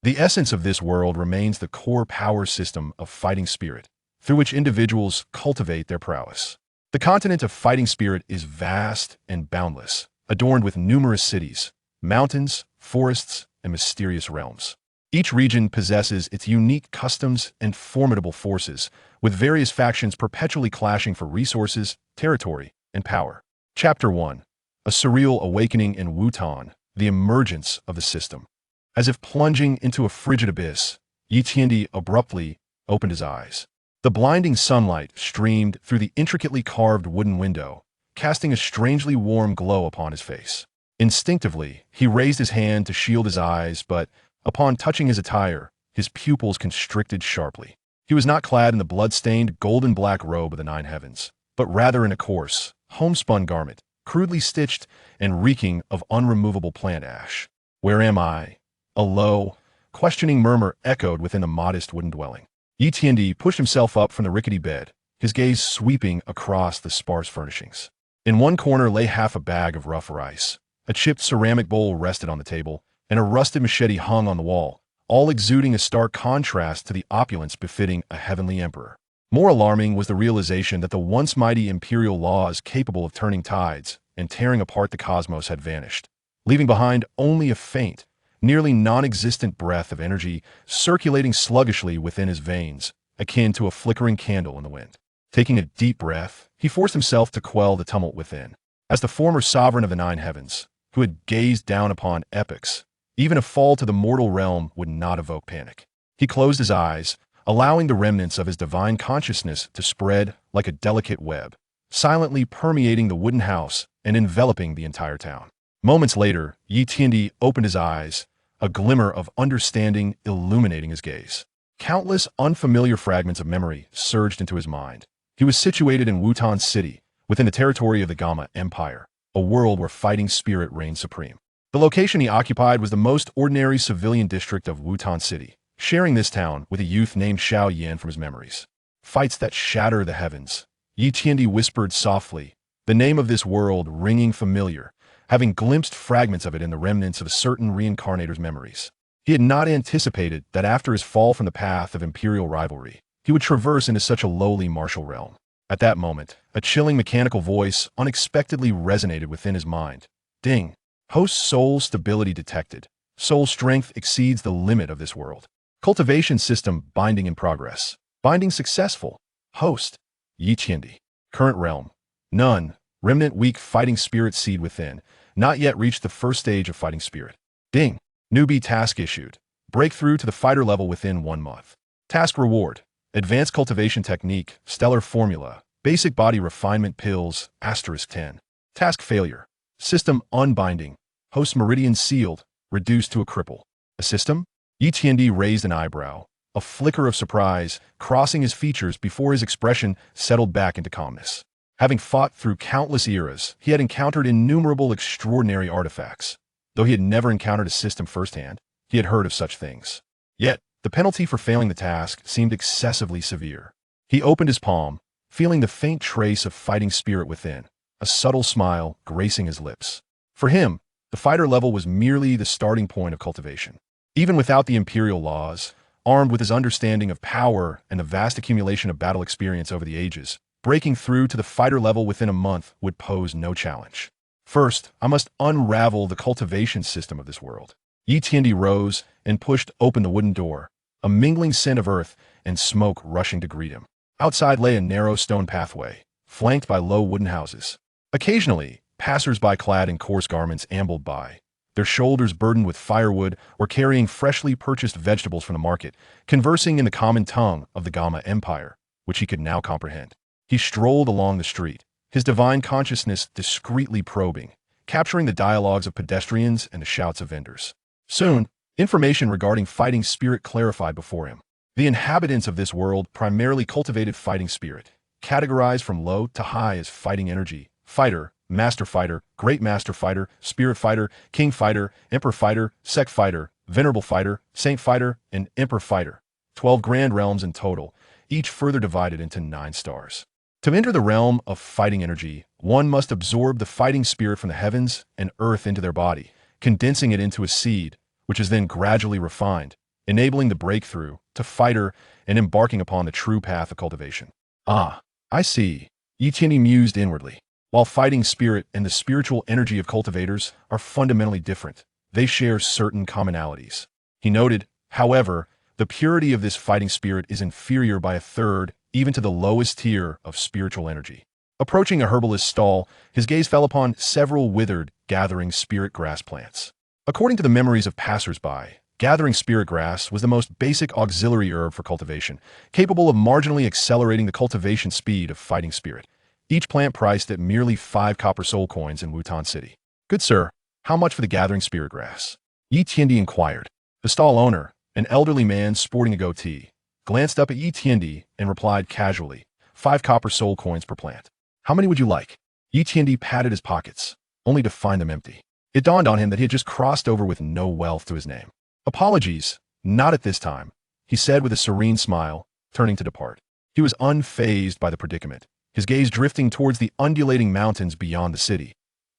The essence of this world remains the core power system of fighting spirit, through which individuals cultivate their prowess. The continent of fighting spirit is vast and boundless, adorned with numerous cities, mountains, forests, and mysterious realms. Each region possesses its unique customs and formidable forces, with various factions perpetually clashing for resources, territory, and power. Chapter 1. A surreal awakening in Wutan, the emergence of the system. As if plunging into a frigid abyss, Yi Tiandi abruptly opened his eyes. The blinding sunlight streamed through the intricately carved wooden window, casting a strangely warm glow upon his face. Instinctively, he raised his hand to shield his eyes, but upon touching his attire, his pupils constricted sharply. He was not clad in the blood-stained golden-black robe of the nine heavens, but rather in a coarse, homespun garment, crudely stitched and reeking of unremovable plant ash. "Where am I?" A low, questioning murmur echoed within the modest wooden dwelling. Yi Tiandi pushed himself up from the rickety bed, his gaze sweeping across the sparse furnishings. In one corner lay half a bag of rough rice. A chipped ceramic bowl rested on the table, and a rusted machete hung on the wall, all exuding a stark contrast to the opulence befitting a heavenly emperor. More alarming was the realization that the once mighty imperial laws capable of turning tides and tearing apart the cosmos had vanished, leaving behind only a faint, nearly non-existent breath of energy circulating sluggishly within his veins, akin to a flickering candle in the wind. Taking a deep breath, he forced himself to quell the tumult within. As the former sovereign of the nine heavens, who had gazed down upon epics, even a fall to the mortal realm would not evoke panic. He closed his eyes, allowing the remnants of his divine consciousness to spread like a delicate web, silently permeating the wooden house and enveloping the entire town. Moments later, Yi Tiandi opened his eyes, a glimmer of understanding illuminating his gaze. Countless unfamiliar fragments of memory surged into his mind. He was situated in Wutan City, within the territory of the Gamma Empire, a world where fighting spirit reigned supreme. The location he occupied was the most ordinary civilian district of Wutan City, sharing this town with a youth named Xiao Yan from his memories. Fights that shatter the heavens. Yi Tiandi whispered softly, the name of this world ringing familiar, having glimpsed fragments of it in the remnants of a certain reincarnator's memories. He had not anticipated that after his fall from the path of imperial rivalry, he would traverse into such a lowly martial realm. At that moment, a chilling mechanical voice unexpectedly resonated within his mind. Ding! Host soul stability detected. Soul strength exceeds the limit of this world. Cultivation system binding in progress. Binding successful. Host: Yi Tiandi. Current realm: none. Remnant weak fighting spirit seed within. Not yet reached the first stage of fighting spirit. Ding! Newbie task issued. Breakthrough to the fighter level within 1 month. Task reward: advanced cultivation technique, stellar formula, basic body refinement pills, *10. Task failure: system unbinding. Host meridian sealed, reduced to a cripple. A system? Yi Tiandi raised an eyebrow, a flicker of surprise crossing his features before his expression settled back into calmness. Having fought through countless eras, he had encountered innumerable extraordinary artifacts. Though he had never encountered a system firsthand, he had heard of such things. Yet, the penalty for failing the task seemed excessively severe. He opened his palm, feeling the faint trace of fighting spirit within, a subtle smile gracing his lips. For him, the fighter level was merely the starting point of cultivation. Even without the imperial laws, armed with his understanding of power and the vast accumulation of battle experience over the ages, breaking through to the fighter level within a month would pose no challenge. First, I must unravel the cultivation system of this world. Yi Tiandi rose and pushed open the wooden door, a mingling scent of earth and smoke rushing to greet him. Outside lay a narrow stone pathway, flanked by low wooden houses. Occasionally, passers-by clad in coarse garments ambled by, their shoulders burdened with firewood or carrying freshly purchased vegetables from the market, conversing in the common tongue of the Gamma Empire, which he could now comprehend. He strolled along the street, his divine consciousness discreetly probing, capturing the dialogues of pedestrians and the shouts of vendors. Soon, information regarding fighting spirit clarified before him. The inhabitants of this world primarily cultivated fighting spirit, categorized from low to high as fighting energy, fighter, master fighter, great master fighter, spirit fighter, king fighter, emperor fighter, sect fighter, venerable fighter, saint fighter, and emperor fighter. 12 grand realms in total, each further divided into 9 stars. To enter the realm of fighting energy, one must absorb the fighting spirit from the heavens and earth into their body, condensing it into a seed, which is then gradually refined, enabling the breakthrough to fighter and embarking upon the true path of cultivation. Ah, I see. Yi mused inwardly. While fighting spirit and the spiritual energy of cultivators are fundamentally different, they share certain commonalities. He noted, however, the purity of this fighting spirit is inferior by a third, even to the lowest tier of spiritual energy. Approaching a herbalist's stall, his gaze fell upon several withered, gathering spirit grass plants. According to the memories of passers-by, gathering spirit grass was the most basic auxiliary herb for cultivation, capable of marginally accelerating the cultivation speed of fighting spirit. Each plant priced at merely 5 copper soul coins in Wutan City. Good sir, how much for the gathering spirit grass? Yi Tiandi inquired. The stall owner, an elderly man sporting a goatee, glanced up at Yi Tiandi and replied casually, 5 copper soul coins per plant. How many would you like? Yi Tiandi patted his pockets, only to find them empty. It dawned on him that he had just crossed over with no wealth to his name. Apologies, not at this time, he said with a serene smile, turning to depart. He was unfazed by the predicament, his gaze drifting towards the undulating mountains beyond the city,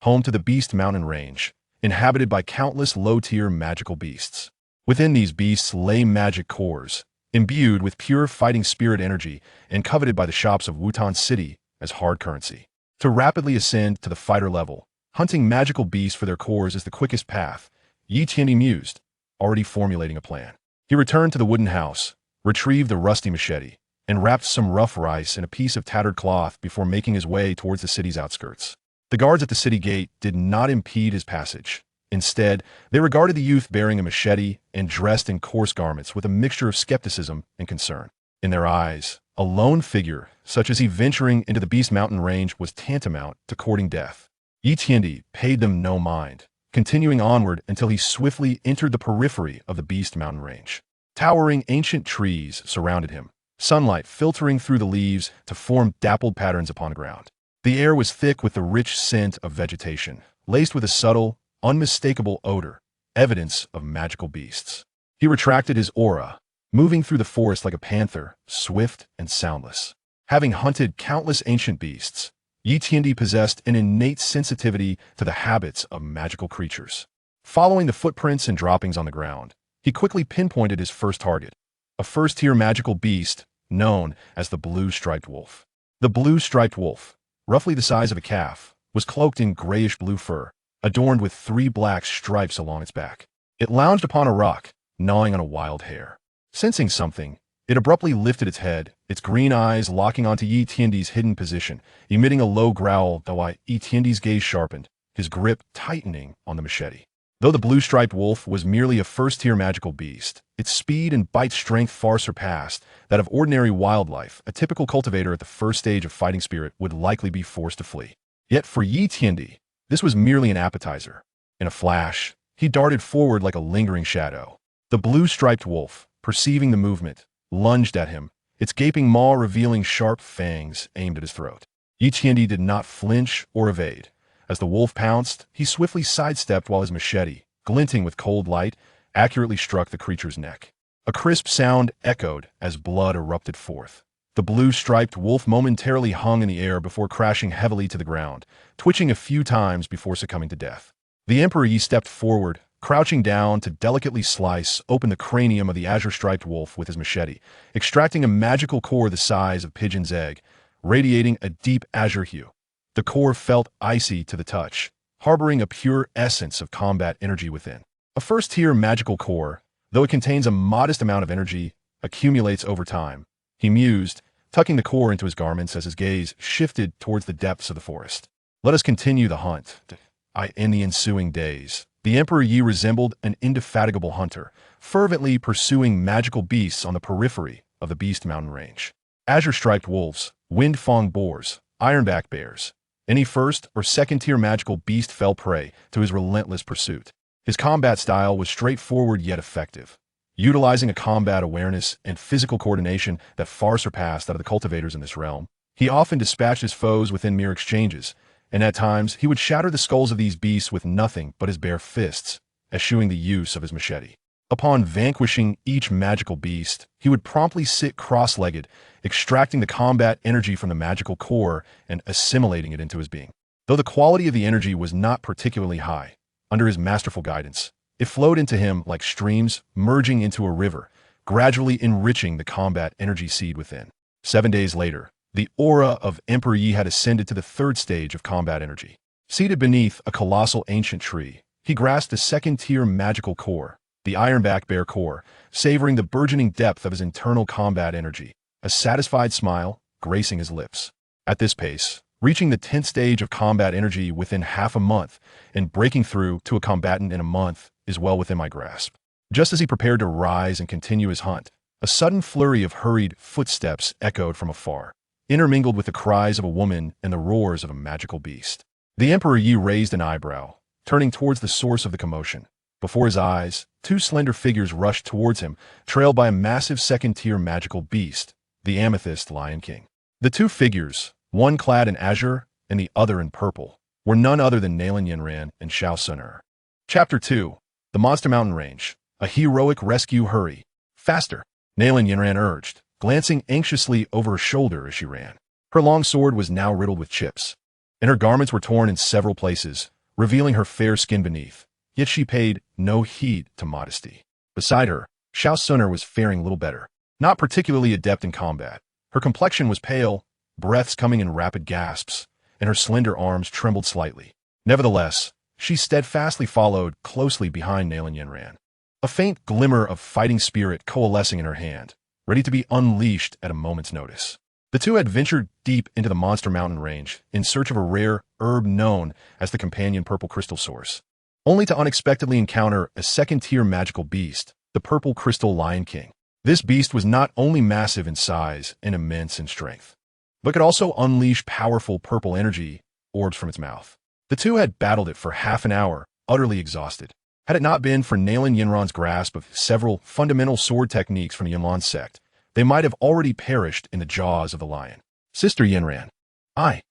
home to the Beast Mountain Range, inhabited by countless low-tier magical beasts. Within these beasts lay magic cores, imbued with pure fighting spirit energy and coveted by the shops of Wutan City as hard currency. To rapidly ascend to the fighter level, hunting magical beasts for their cores is the quickest path, Yi Tiandi mused, already formulating a plan. He returned to the wooden house, retrieved the rusty machete, and wrapped some rough rice in a piece of tattered cloth before making his way towards the city's outskirts. The guards at the city gate did not impede his passage. Instead, they regarded the youth bearing a machete and dressed in coarse garments with a mixture of skepticism and concern. In their eyes, a lone figure, such as he venturing into the Beast Mountain Range, was tantamount to courting death. Yi Tiandi paid them no mind, continuing onward until he swiftly entered the periphery of the Beast Mountain Range. Towering ancient trees surrounded him, sunlight filtering through the leaves to form dappled patterns upon the ground. The air was thick with the rich scent of vegetation, laced with a subtle, unmistakable odor, evidence of magical beasts. He retracted his aura, moving through the forest like a panther, swift and soundless. Having hunted countless ancient beasts, Yi Tiandi possessed an innate sensitivity to the habits of magical creatures. Following the footprints and droppings on the ground, he quickly pinpointed his first target, a first-tier magical beast known as the blue-striped wolf. The blue-striped wolf, roughly the size of a calf, was cloaked in grayish-blue fur, adorned with 3 black stripes along its back. It lounged upon a rock, gnawing on a wild hair. Sensing something, it abruptly lifted its head, its green eyes locking onto Yi Tiandi's hidden position, emitting a low growl while Yi Tiandi's gaze sharpened, his grip tightening on the machete. Though the blue-striped wolf was merely a first-tier magical beast, its speed and bite strength far surpassed that of ordinary wildlife. A typical cultivator at the first stage of fighting spirit would likely be forced to flee. Yet for Yi Tiandi, this was merely an appetizer. In a flash, he darted forward like a lingering shadow. The blue-striped wolf, perceiving the movement, lunged at him, its gaping maw revealing sharp fangs aimed at his throat. Yi Tiandi did not flinch or evade. As the wolf pounced, he swiftly sidestepped while his machete, glinting with cold light, accurately struck the creature's neck. A crisp sound echoed as blood erupted forth. The blue-striped wolf momentarily hung in the air before crashing heavily to the ground, twitching a few times before succumbing to death. The Emperor Yi stepped forward, crouching down to delicately slice open the cranium of the azure-striped wolf with his machete, extracting a magical core the size of pigeon's egg, radiating a deep azure hue. The core felt icy to the touch, harboring a pure essence of combat energy within. A first-tier magical core, though it contains a modest amount of energy, accumulates over time, he mused, tucking the core into his garments as his gaze shifted towards the depths of the forest. Let us continue the hunt. In the ensuing days, the Emperor Yi resembled an indefatigable hunter, fervently pursuing magical beasts on the periphery of the Beast Mountain Range. Azure-striped wolves, wind-fang boars, ironback bears, any first or second-tier magical beast fell prey to his relentless pursuit. His combat style was straightforward yet effective, utilizing a combat awareness and physical coordination that far surpassed that of the cultivators in this realm. He often dispatched his foes within mere exchanges, and at times he would shatter the skulls of these beasts with nothing but his bare fists, eschewing the use of his machete. Upon vanquishing each magical beast, he would promptly sit cross-legged, extracting the combat energy from the magical core and assimilating it into his being. Though the quality of the energy was not particularly high, under his masterful guidance, It flowed into him like streams merging into a river, gradually enriching the combat energy seed within. 7 days later, the aura of Emperor Yi had ascended to the third stage of combat energy. Seated beneath a colossal ancient tree, he grasped a second-tier magical core, the Ironback Bear core, savoring the burgeoning depth of his internal combat energy, a satisfied smile gracing his lips. At this pace, reaching the 10th stage of combat energy within half a month and breaking through to a combatant in a month is well within my grasp. Just as he prepared to rise and continue his hunt, a sudden flurry of hurried footsteps echoed from afar, intermingled with the cries of a woman and the roars of a magical beast. The Emperor Yi raised an eyebrow, turning towards the source of the commotion. Before his eyes, two slender figures rushed towards him, trailed by a massive second-tier magical beast, the Amethyst Lion King. The two figures, one clad in azure and the other in purple, were none other than Nalen Yinran and Xiao Suner. Chapter 2. The Monster Mountain Range. A heroic rescue. Hurry. Faster. Nalen Yinran urged, glancing anxiously over her shoulder as she ran. Her long sword was now riddled with chips, and her garments were torn in several places, revealing her fair skin beneath. Yet she paid no heed to modesty. Beside her, Xiao Suner was faring little better. Not particularly adept in combat. Her complexion was pale, breaths coming in rapid gasps, and her slender arms trembled slightly. Nevertheless, she steadfastly followed closely behind Nalen Yinran, a faint glimmer of fighting spirit coalescing in her hand, ready to be unleashed at a moment's notice. The two had ventured deep into the Monster Mountain Range in search of a rare herb known as the companion purple crystal source, only to unexpectedly encounter a second-tier magical beast, the purple crystal Lion King. This beast was not only massive in size and immense in strength, but could also unleash powerful purple energy orbs from its mouth. The two had battled it for half an hour, utterly exhausted. Had it not been for Nalen Yinran's grasp of several fundamental sword techniques from the Yinlan sect, they might have already perished in the jaws of the lion. Sister Yinran. I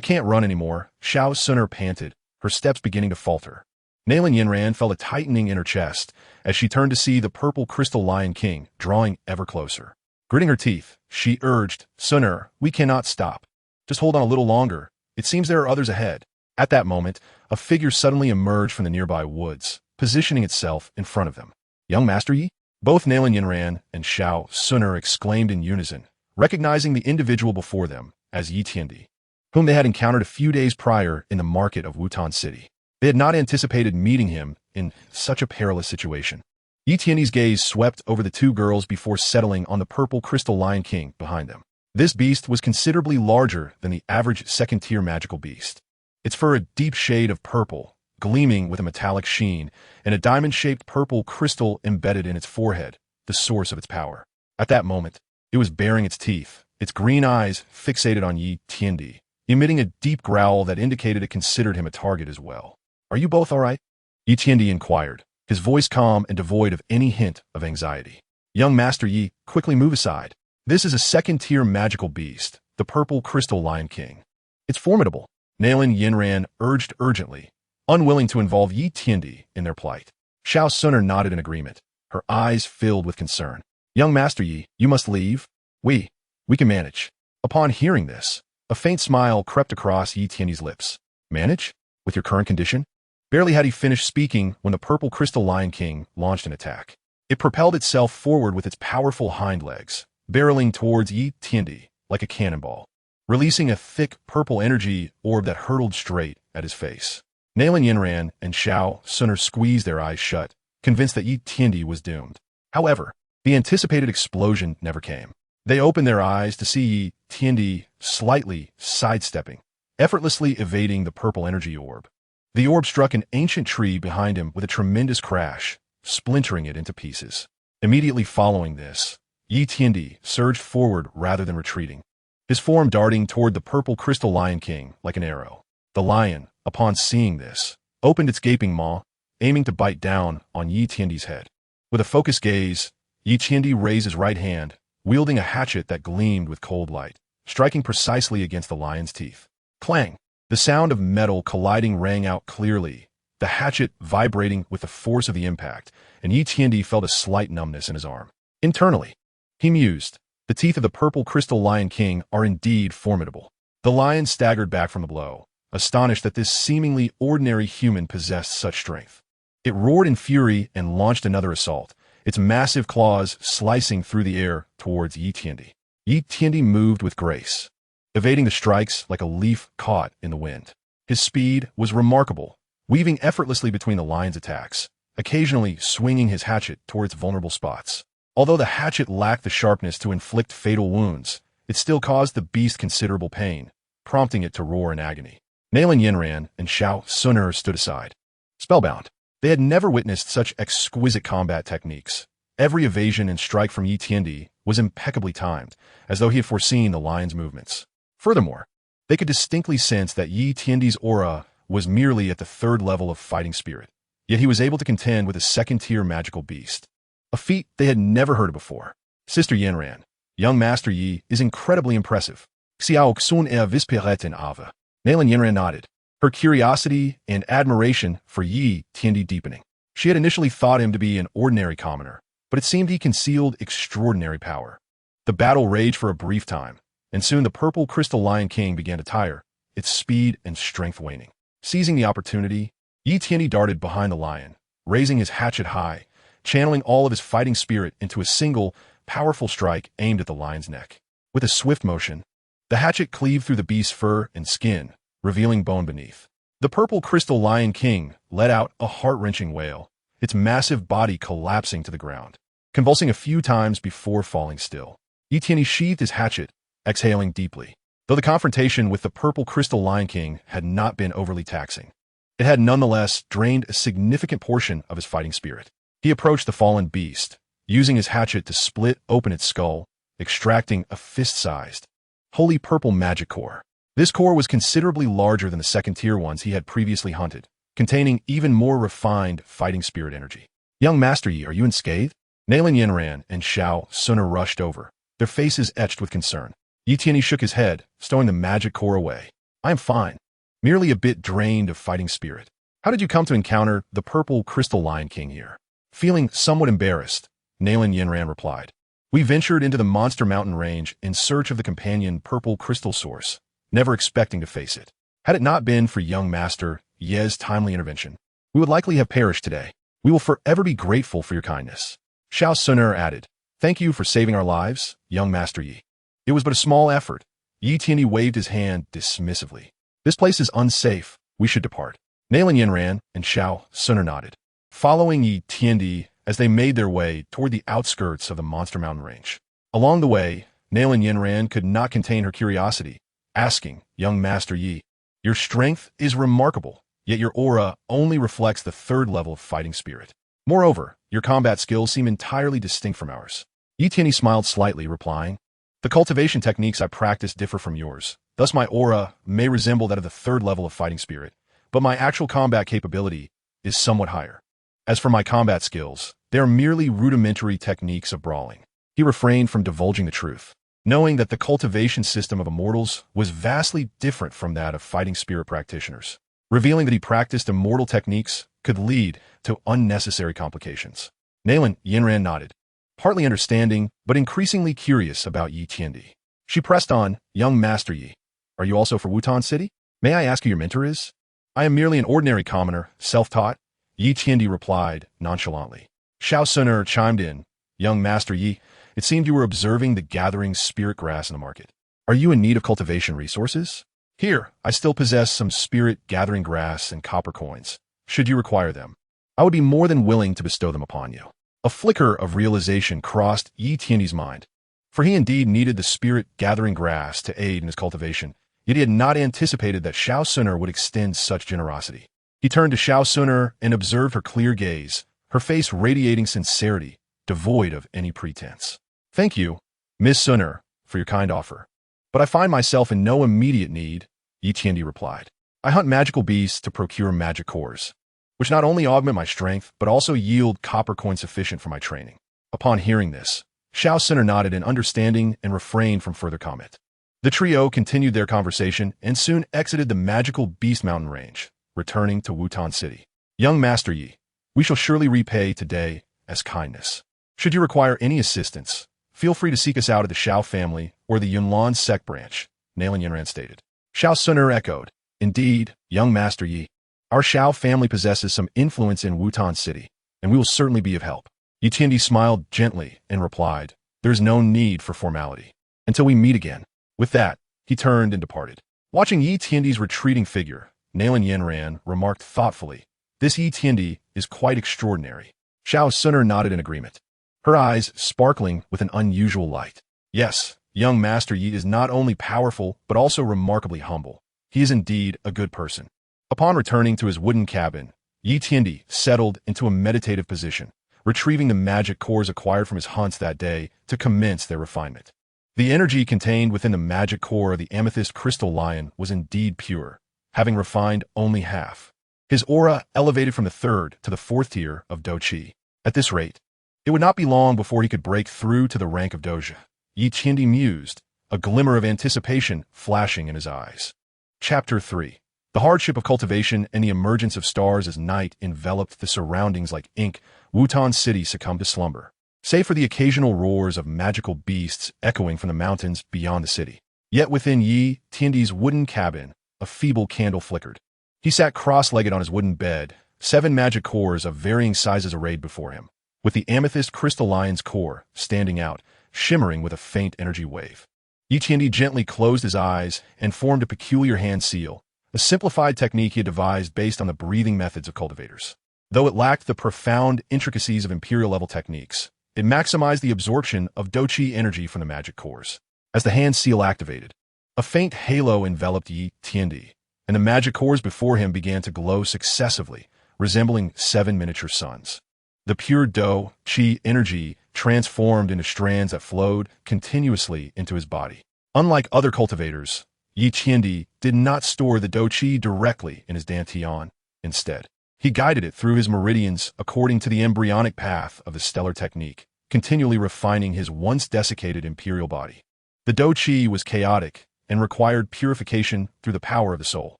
can't run anymore, Xiao Suner panted, her steps beginning to falter. Nalen Yinran felt a tightening in her chest as she turned to see the purple crystal Lion King drawing ever closer. Gritting her teeth, she urged, Suner, we cannot stop. Just hold on a little longer. It seems there are others ahead. At that moment, a figure suddenly emerged from the nearby woods, positioning itself in front of them. Young Master Yi? Both Nalen Yinran and Xiao Suner exclaimed in unison, recognizing the individual before them as Yi Tiandi, whom they had encountered a few days prior in the market of Wutan City. They had not anticipated meeting him in such a perilous situation. Yi Tiandi's gaze swept over the two girls before settling on the purple crystal Lion King behind them. This beast was considerably larger than the average second-tier magical beast. Its fur a deep shade of purple, gleaming with a metallic sheen, and a diamond-shaped purple crystal embedded in its forehead, the source of its power. At that moment, it was baring its teeth, its green eyes fixated on Yi Tiandi, emitting a deep growl that indicated it considered him a target as well. Are you both all right? Yi Tiandi inquired, his voice calm and devoid of any hint of anxiety. Young Master Yi, quickly move aside. This is a second-tier magical beast, the purple crystal Lion King. It's formidable, Nalen Yinran urged urgently, unwilling to involve Yi Tiandi in their plight. Xiao Suner nodded in agreement, her eyes filled with concern. Young Master Yi, you must leave. We can manage. Upon hearing this, a faint smile crept across Yi Tiandi's lips. Manage? With your current condition? Barely had he finished speaking when the purple crystal Lion King launched an attack. It propelled itself forward with its powerful hind legs, barreling towards Yi Tiandi like a cannonball, releasing a thick purple energy orb that hurtled straight at his face. Nalen Yinran and Xiao Suner squeezed their eyes shut, convinced that Yi Tiandi was doomed. However, the anticipated explosion never came. They opened their eyes to see Yi Tiandi slightly sidestepping, effortlessly evading the purple energy orb. The orb struck an ancient tree behind him with a tremendous crash, splintering it into pieces. Immediately following this, Yi Tiandi surged forward rather than retreating, his form darting toward the purple crystal Lion King like an arrow. The lion, upon seeing this, opened its gaping maw, aiming to bite down on Yi Tiandi's head. With a focused gaze, Yi Tiandi raised his right hand, wielding a hatchet that gleamed with cold light, striking precisely against the lion's teeth. Clang! The sound of metal colliding rang out clearly, the hatchet vibrating with the force of the impact, and Yi Tiandi felt a slight numbness in his arm. Internally, he mused, the teeth of the purple crystal Lion King are indeed formidable. The lion staggered back from the blow, astonished that this seemingly ordinary human possessed such strength. It roared in fury and launched another assault, its massive claws slicing through the air towards Yi Tiandi. Yi Tiandi moved with grace, evading the strikes like a leaf caught in the wind. His speed was remarkable, weaving effortlessly between the lion's attacks, occasionally swinging his hatchet towards vulnerable spots. Although the hatchet lacked the sharpness to inflict fatal wounds, it still caused the beast considerable pain, prompting it to roar in agony. Nailan Yinran and Xiao Suner stood aside, spellbound. They had never witnessed such exquisite combat techniques. Every evasion and strike from Yi Tiandi was impeccably timed, as though he had foreseen the lion's movements. Furthermore, they could distinctly sense that Yi Tiandi's aura was merely at the third level of fighting spirit, yet he was able to contend with a second-tier magical beast, a feat they had never heard of before. Sister Yinran, young Master Yi is incredibly impressive. Xiao Xun vispiret in Ava. Nailan Yinran nodded, her curiosity and admiration for Yi Tiandi deepening. She had initially thought him to be an ordinary commoner, but it seemed he concealed extraordinary power. The battle raged for a brief time, and soon the purple crystal lion king began to tire, its speed and strength waning. Seizing the opportunity, Yi Tiandi darted behind the lion, raising his hatchet high, channeling all of his fighting spirit into a single, powerful strike aimed at the lion's neck. With a swift motion, the hatchet cleaved through the beast's fur and skin, revealing bone beneath. The purple crystal lion king let out a heart-wrenching wail, its massive body collapsing to the ground, convulsing a few times before falling still. Yi Tiandi sheathed his hatchet, exhaling deeply. Though the confrontation with the purple crystal lion king had not been overly taxing, it had nonetheless drained a significant portion of his fighting spirit. He approached the fallen beast, using his hatchet to split open its skull, extracting a fist-sized, holy purple magic core. This core was considerably larger than the second-tier ones he had previously hunted, containing even more refined fighting spirit energy. Young Master Yi, are you unscathed? Nailan Yinran and Xiao Suner rushed over, their faces etched with concern. Yi Tiandi shook his head, stowing the magic core away. I am fine, merely a bit drained of fighting spirit. How did you come to encounter the purple crystal lion king here? Feeling somewhat embarrassed, Nailan Yinran replied. We ventured into the Monster Mountain range in search of the companion purple crystal source, never expecting to face it. Had it not been for young Master Ye's timely intervention, we would likely have perished today. We will forever be grateful for your kindness. Xiao Suner added, Thank you for saving our lives, young Master Yi. It was but a small effort. Yi Tiandi waved his hand dismissively. This place is unsafe. We should depart. Nailan Yinran and Xiao Suner nodded, following Yi Tiandi as they made their way toward the outskirts of the Monster Mountain range. Along the way, Nailan Yinran could not contain her curiosity, asking, Young Master Yi, your strength is remarkable, yet your aura only reflects the third level of fighting spirit. Moreover, your combat skills seem entirely distinct from ours. Yi Tiandi smiled slightly, replying, The cultivation techniques I practice differ from yours, thus my aura may resemble that of the third level of fighting spirit, but my actual combat capability is somewhat higher. As for my combat skills, they are merely rudimentary techniques of brawling. He refrained from divulging the truth, knowing that the cultivation system of immortals was vastly different from that of fighting spirit practitioners. Revealing that he practiced immortal techniques could lead to unnecessary complications. Nailan Yinran nodded, partly understanding but increasingly curious about Yi Tiandi. She pressed on, Young Master Yi, are you also for Wutan City? May I ask who your mentor is? I am merely an ordinary commoner, self-taught, Yi Tiandi replied nonchalantly. Xiao Suner chimed in, Young Master Yi, it seemed you were observing the gathering spirit grass in the market. Are you in need of cultivation resources? Here, I still possess some spirit gathering grass and copper coins. Should you require them, I would be more than willing to bestow them upon you. A flicker of realization crossed Yi Tiandi's mind, for he indeed needed the spirit gathering grass to aid in his cultivation, yet he had not anticipated that Xiao Suner would extend such generosity. He turned to Xiao Suner and observed her clear gaze, her face radiating sincerity, devoid of any pretense. Thank you, Miss Suner, for your kind offer. But I find myself in no immediate need, Yi Tiandi replied. I hunt magical beasts to procure magic cores, which not only augment my strength, but also yield copper coins sufficient for my training. Upon hearing this, Xiao Suner nodded in understanding and refrained from further comment. The trio continued their conversation and soon exited the magical Beast Mountain range, returning to Wutan City. Young Master Yi, we shall surely repay today as kindness. Should you require any assistance, feel free to seek us out at the Xiao family or the Yunlan sect branch, Nailan Yinran stated. Xiao Suner echoed, Indeed, Young Master Yi, Our Shao family possesses some influence in Wutan City, and we will certainly be of help. Yi Tiandi smiled gently and replied, there is no need for formality. Until we meet again. With that, he turned and departed. Watching Yi Tiandi's retreating figure, Nalan Yanran remarked thoughtfully, this Yi Tiandi is quite extraordinary. Shao Suner nodded in agreement, her eyes sparkling with an unusual light. Yes, young Master Yi is not only powerful but also remarkably humble. He is indeed a good person. Upon returning to his wooden cabin, Yi Tiandi settled into a meditative position, retrieving the magic cores acquired from his hunts that day to commence their refinement. The energy contained within the magic core of the amethyst crystal lion was indeed pure, having refined only half. His aura elevated from the third to the fourth tier of Doqi. At this rate, it would not be long before he could break through to the rank of Doja. Yi Tiandi mused, a glimmer of anticipation flashing in his eyes. Chapter 3. The hardship of cultivation and the emergence of stars as night enveloped the surroundings like ink, Wutan City succumbed to slumber, save for the occasional roars of magical beasts echoing from the mountains beyond the city. Yet within Yi Tiandi's wooden cabin, a feeble candle flickered. He sat cross-legged on his wooden bed, 7 magic cores of varying sizes arrayed before him, with the amethyst crystal lion's core standing out, shimmering with a faint energy wave. Yi Tiandi gently closed his eyes and formed a peculiar hand seal, a simplified technique he had devised based on the breathing methods of cultivators. Though it lacked the profound intricacies of imperial-level techniques, it maximized the absorption of Doqi energy from the magic cores. As the hand seal activated, a faint halo enveloped Yi Tiandi, and the magic cores before him began to glow successively, resembling 7 miniature suns. The pure Doqi energy transformed into strands that flowed continuously into his body. Unlike other cultivators, Yi Tiandi did not store the Doqi directly in his dantian. Instead, he guided it through his meridians according to the embryonic path of the stellar technique, continually refining his once desiccated imperial body. The Doqi was chaotic and required purification through the power of the soul.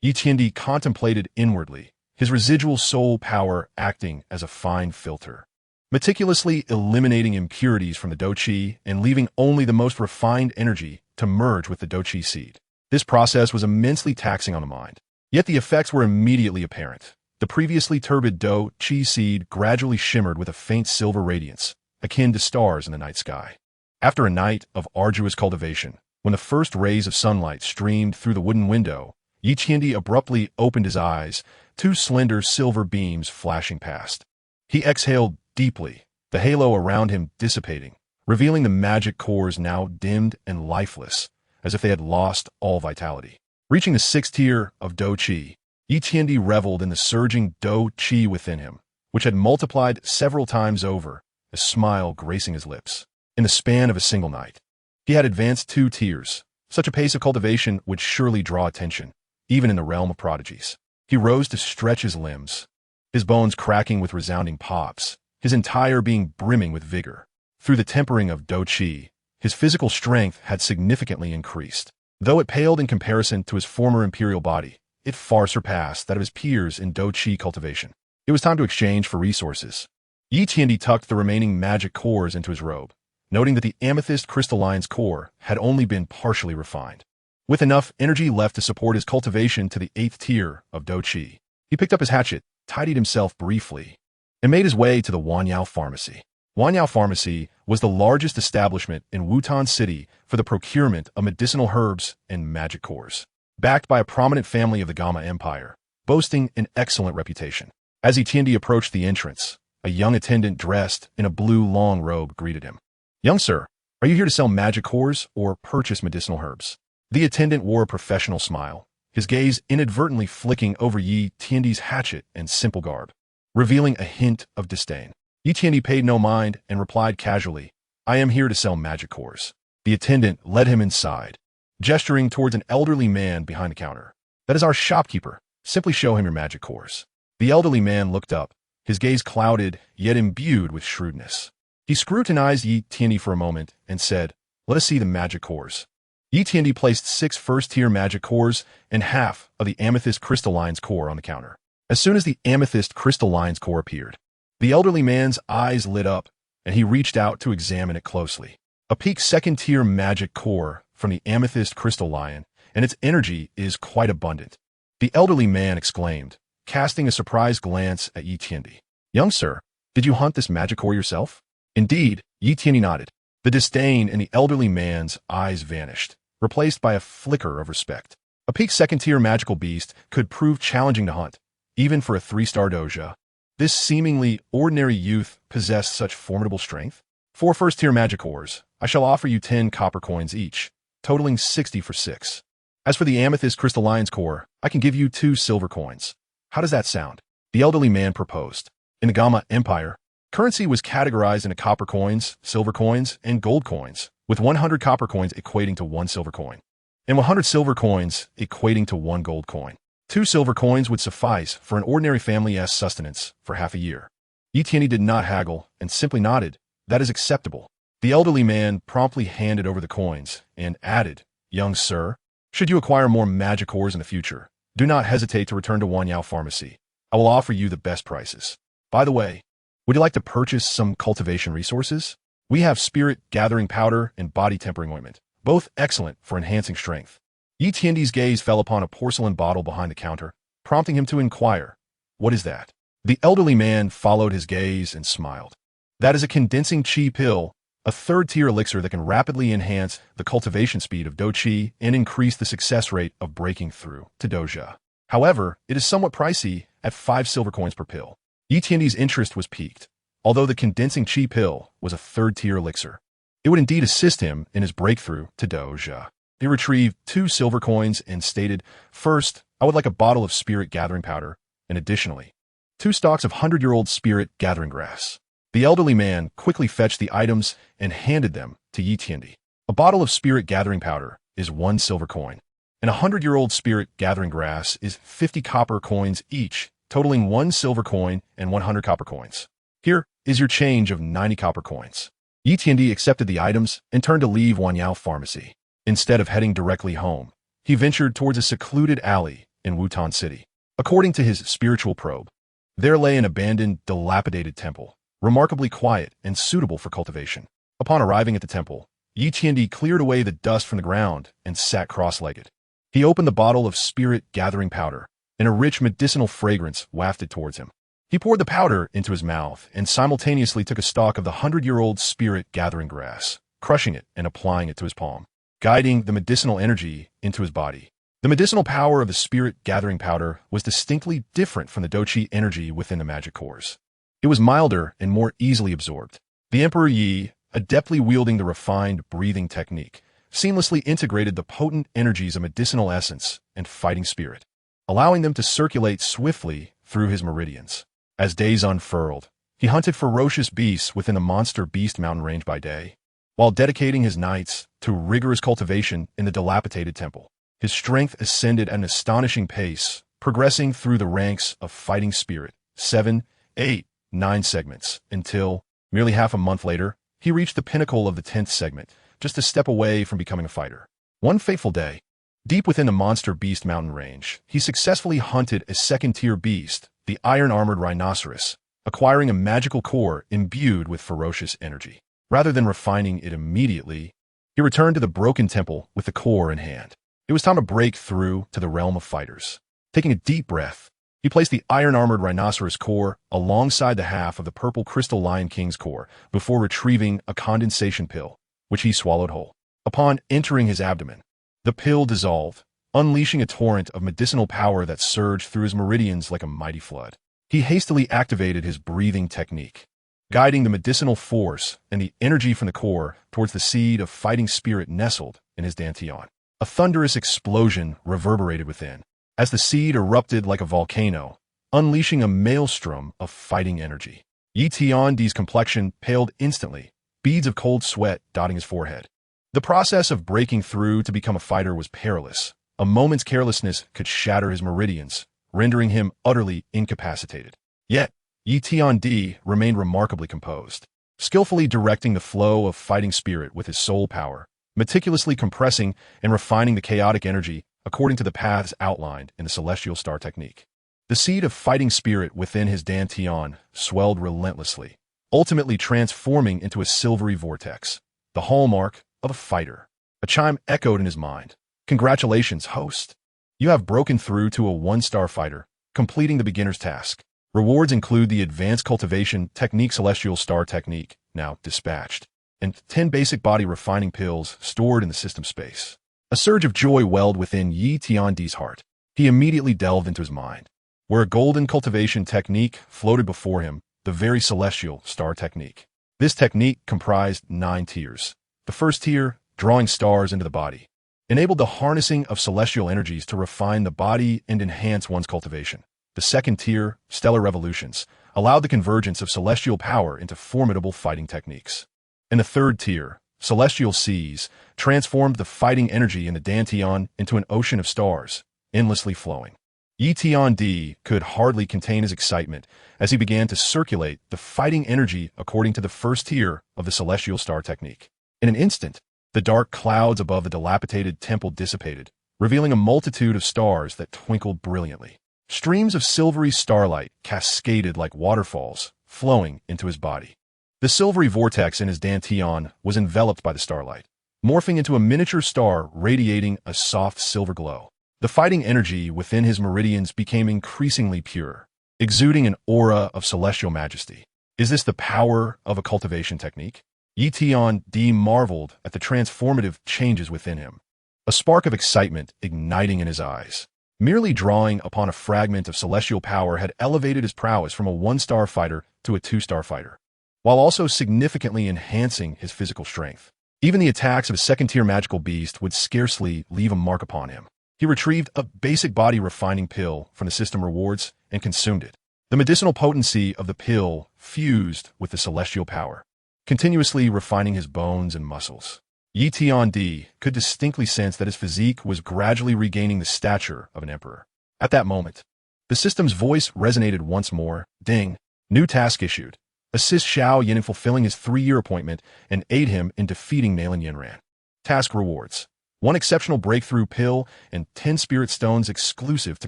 Yi Tiandi contemplated inwardly, his residual soul power acting as a fine filter, meticulously eliminating impurities from the Doqi and leaving only the most refined energy to merge with the Doqi seed. This process was immensely taxing on the mind, yet the effects were immediately apparent. The previously turbid Doqi seed gradually shimmered with a faint silver radiance, akin to stars in the night sky. After a night of arduous cultivation, when the first rays of sunlight streamed through the wooden window, Yi Tiandi abruptly opened his eyes, 2 slender silver beams flashing past. He exhaled deeply, the halo around him dissipating, revealing the magic cores now dimmed and lifeless, as if they had lost all vitality. Reaching the 6th tier of Doqi, Yi Tiandi reveled in the surging Doqi within him, which had multiplied several times over, a smile gracing his lips. In the span of a single night, he had advanced 2 tiers. Such a pace of cultivation would surely draw attention, even in the realm of prodigies. He rose to stretch his limbs, his bones cracking with resounding pops, his entire being brimming with vigor. Through the tempering of Doqi, his physical strength had significantly increased. Though it paled in comparison to his former imperial body, it far surpassed that of his peers in Doqi cultivation. It was time to exchange for resources. Yi Tiandi tucked the remaining magic cores into his robe, noting that the amethyst crystalline's core had only been partially refined. With enough energy left to support his cultivation to the 8th tier of Doqi, he picked up his hatchet, tidied himself briefly, and made his way to the Wanyao Pharmacy. Wanyao Pharmacy was the largest establishment in Wutan City for the procurement of medicinal herbs and magic cores, backed by a prominent family of the Gamma Empire, boasting an excellent reputation. As Yi Tiandi approached the entrance, a young attendant dressed in a blue long robe greeted him. "Young sir, are you here to sell magic cores or purchase medicinal herbs?" The attendant wore a professional smile, his gaze inadvertently flicking over Yi Tiandi's hatchet and simple garb, revealing a hint of disdain. Yi Tiandi paid no mind and replied casually, "I am here to sell magic cores." The attendant led him inside, gesturing towards an elderly man behind the counter. "That is our shopkeeper. Simply show him your magic cores." The elderly man looked up, his gaze clouded yet imbued with shrewdness. He scrutinized Yi Tiandi for a moment and said, "Let us see the magic cores." Yi Tiandi placed 6 first-tier magic cores and half of the amethyst crystalline's core on the counter. As soon as the amethyst crystalline's core appeared, the elderly man's eyes lit up, and he reached out to examine it closely. A peak 2nd-tier magic core from the amethyst crystalline, and its energy is quite abundant. The elderly man exclaimed, casting a surprised glance at Yi Tiandi. "Young sir, did you hunt this magic core yourself?" "Indeed," Yi Tiandi nodded. The disdain in the elderly man's eyes vanished, replaced by a flicker of respect. A peak second-tier magical beast could prove challenging to hunt, even for a 3-star doja. This seemingly ordinary youth possessed such formidable strength? 4 first-tier magic cores. I shall offer you 10 copper coins each, totaling 60 for 6. As for the amethyst crystallines core, I can give you 2 silver coins. How does that sound?" The elderly man proposed. In the Gamma Empire, currency was categorized into copper coins, silver coins, and gold coins, with 100 copper coins equating to 1 silver coin, and 100 silver coins equating to 1 gold coin. 2 silver coins would suffice for an ordinary family's sustenance for half a year. Yi Tiandi did not haggle and simply nodded. "That is acceptable." The elderly man promptly handed over the coins and added, "Young sir, should you acquire more magic cores in the future, do not hesitate to return to Wanyao Pharmacy. I will offer you the best prices. By the way, would you like to purchase some cultivation resources? We have spirit gathering powder and body tempering ointment, both excellent for enhancing strength." Yi Tiandi's gaze fell upon a porcelain bottle behind the counter, prompting him to inquire, "What is that?" The elderly man followed his gaze and smiled. "That is a condensing qi pill, a 3rd-tier elixir that can rapidly enhance the cultivation speed of do-qi and increase the success rate of breaking through to doja. However, it is somewhat pricey at 5 silver coins per pill." Yi Tiandi's interest was piqued. Although the condensing qi pill was a 3rd-tier elixir, it would indeed assist him in his breakthrough to doja. He retrieved 2 silver coins and stated, "First, I would like a bottle of spirit gathering powder, and additionally, 2 stalks of 100-year-old spirit gathering grass." The elderly man quickly fetched the items and handed them to Yi Tiandi. A bottle of spirit gathering powder is 1 silver coin, and 100-year-old spirit gathering grass is 50 copper coins each, totaling 1 silver coin and 100 copper coins. "Here is your change of 90 copper coins." Yi Tiandi accepted the items and turned to leave Wanyao Pharmacy. Instead of heading directly home, he ventured towards a secluded alley in Wutan City. According to his spiritual probe, there lay an abandoned, dilapidated temple, remarkably quiet and suitable for cultivation. Upon arriving at the temple, Yi Tiandi cleared away the dust from the ground and sat cross-legged. He opened the bottle of spirit-gathering powder, and a rich medicinal fragrance wafted towards him. He poured the powder into his mouth and simultaneously took a stalk of the 100-year-old spirit-gathering grass, crushing it and applying it to his palm, guiding the medicinal energy into his body. The medicinal power of the spirit-gathering powder was distinctly different from the do-qi energy within the magic cores. It was milder and more easily absorbed. The Emperor Yi, adeptly wielding the refined breathing technique, seamlessly integrated the potent energies of medicinal essence and fighting spirit, allowing them to circulate swiftly through his meridians. As days unfurled, he hunted ferocious beasts within the monster beast mountain range by day, while dedicating his nights to rigorous cultivation in the dilapidated temple. His strength ascended at an astonishing pace, progressing through the ranks of fighting spirit, 7, 8, 9 segments, until, merely half a month later, he reached the pinnacle of the 10th segment, just a step away from becoming a fighter. One fateful day, deep within the monster beast mountain range, he successfully hunted a 2nd-tier beast, the iron-armored rhinoceros, acquiring a magical core imbued with ferocious energy. Rather than refining it immediately, he returned to the broken temple with the core in hand. It was time to break through to the realm of fighters. Taking a deep breath, he placed the iron-armored rhinoceros core alongside the half of the purple crystal lion king's core before retrieving a condensation pill, which he swallowed whole. Upon entering his abdomen, the pill dissolved, unleashing a torrent of medicinal power that surged through his meridians like a mighty flood. He hastily activated his breathing technique, guiding the medicinal force and the energy from the core towards the seed of fighting spirit nestled in his dantian. A thunderous explosion reverberated within, as the seed erupted like a volcano, unleashing a maelstrom of fighting energy. Yi Tiandi's complexion paled instantly, beads of cold sweat dotting his forehead. The process of breaking through to become a fighter was perilous. A moment's carelessness could shatter his meridians, rendering him utterly incapacitated. Yet, Yi Tiandi remained remarkably composed, skillfully directing the flow of fighting spirit with his soul power, meticulously compressing and refining the chaotic energy according to the paths outlined in the celestial star technique. The seed of fighting spirit within his dantian swelled relentlessly, ultimately transforming into a silvery vortex, the hallmark of a fighter. A chime echoed in his mind. "Congratulations, host. You have broken through to a 1-star fighter. completing the beginner's task. Rewards include the Advanced Cultivation Technique Celestial Star Technique, now dispatched, and 10 basic body refining pills stored in the system space. A surge of joy welled within Yi Tiandi's heart. He immediately delved into his mind, where a golden cultivation technique floated before him, the very celestial star technique. This technique comprised 9 tiers. The first tier, drawing stars into the body, enabled the harnessing of celestial energies to refine the body and enhance one's cultivation. The second tier, stellar revolutions, allowed the convergence of celestial power into formidable fighting techniques. And the third tier, celestial seas, transformed the fighting energy in the Dantian into an ocean of stars, endlessly flowing. Yi Tiandi could hardly contain his excitement as he began to circulate the fighting energy according to the first tier of the celestial star technique. In an instant, the dark clouds above the dilapidated temple dissipated, revealing a multitude of stars that twinkled brilliantly. Streams of silvery starlight cascaded like waterfalls, flowing into his body. The silvery vortex in his dantian was enveloped by the starlight, morphing into a miniature star radiating a soft silver glow. The fighting energy within his meridians became increasingly pure, exuding an aura of celestial majesty. Is this the power of a cultivation technique? Yi Tiandi marveled at the transformative changes within him, a spark of excitement igniting in his eyes. Merely drawing upon a fragment of celestial power had elevated his prowess from a 1-star fighter to a 2-star fighter, while also significantly enhancing his physical strength. Even the attacks of a second-tier magical beast would scarcely leave a mark upon him. He retrieved a basic body refining pill from the system rewards and consumed it. The medicinal potency of the pill fused with the celestial power, continuously refining his bones and muscles. Yi Tiandi could distinctly sense that his physique was gradually regaining the stature of an emperor. At that moment, the system's voice resonated once more. Ding! New task issued. Assist Xiao Yin in fulfilling his 3-year appointment and aid him in defeating Nalan Yinran. Task rewards: 1 exceptional breakthrough pill and 10 spirit stones exclusive to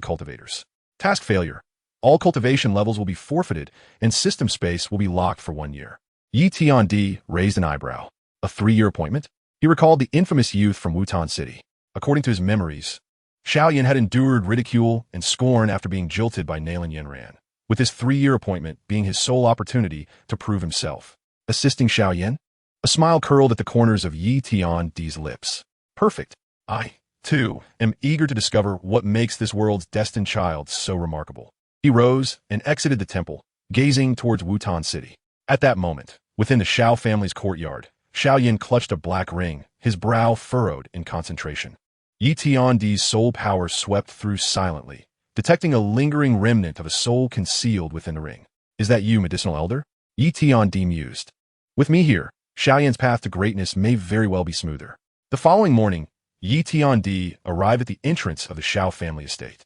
cultivators. Task failure: all cultivation levels will be forfeited and system space will be locked for 1 year. Yi Tiandi raised an eyebrow. A 3-year appointment? He recalled the infamous youth from Wutan City. According to his memories, Xiao Yin had endured ridicule and scorn after being jilted by Nalan Yinran, with his 3-year appointment being his sole opportunity to prove himself. Assisting Xiao Yin? A smile curled at the corners of Yi Tiandi's lips. Perfect. I, too, am eager to discover what makes this world's destined child so remarkable. He rose and exited the temple, gazing towards Wutan City. At that moment, within the Xiao family's courtyard, Xiao Yin clutched a black ring, his brow furrowed in concentration. Yi Tiandi's soul power swept through silently, detecting a lingering remnant of a soul concealed within the ring. Is that you, medicinal elder? Yi Tiandi mused. With me here, Xiao Yin's path to greatness may very well be smoother. The following morning, Yi Tiandi arrived at the entrance of the Xiao family estate.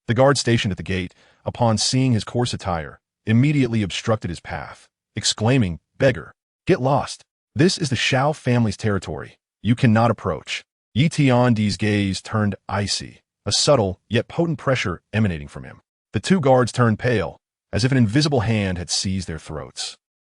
The guard stationed at the gate, upon seeing his coarse attire, immediately obstructed his path, exclaiming, "Beggar, get lost. This is the Xiao family's territory. You cannot approach." Yi Tiandi's gaze turned icy, a subtle yet potent pressure emanating from him. The 2 guards turned pale, as if an invisible hand had seized their throats,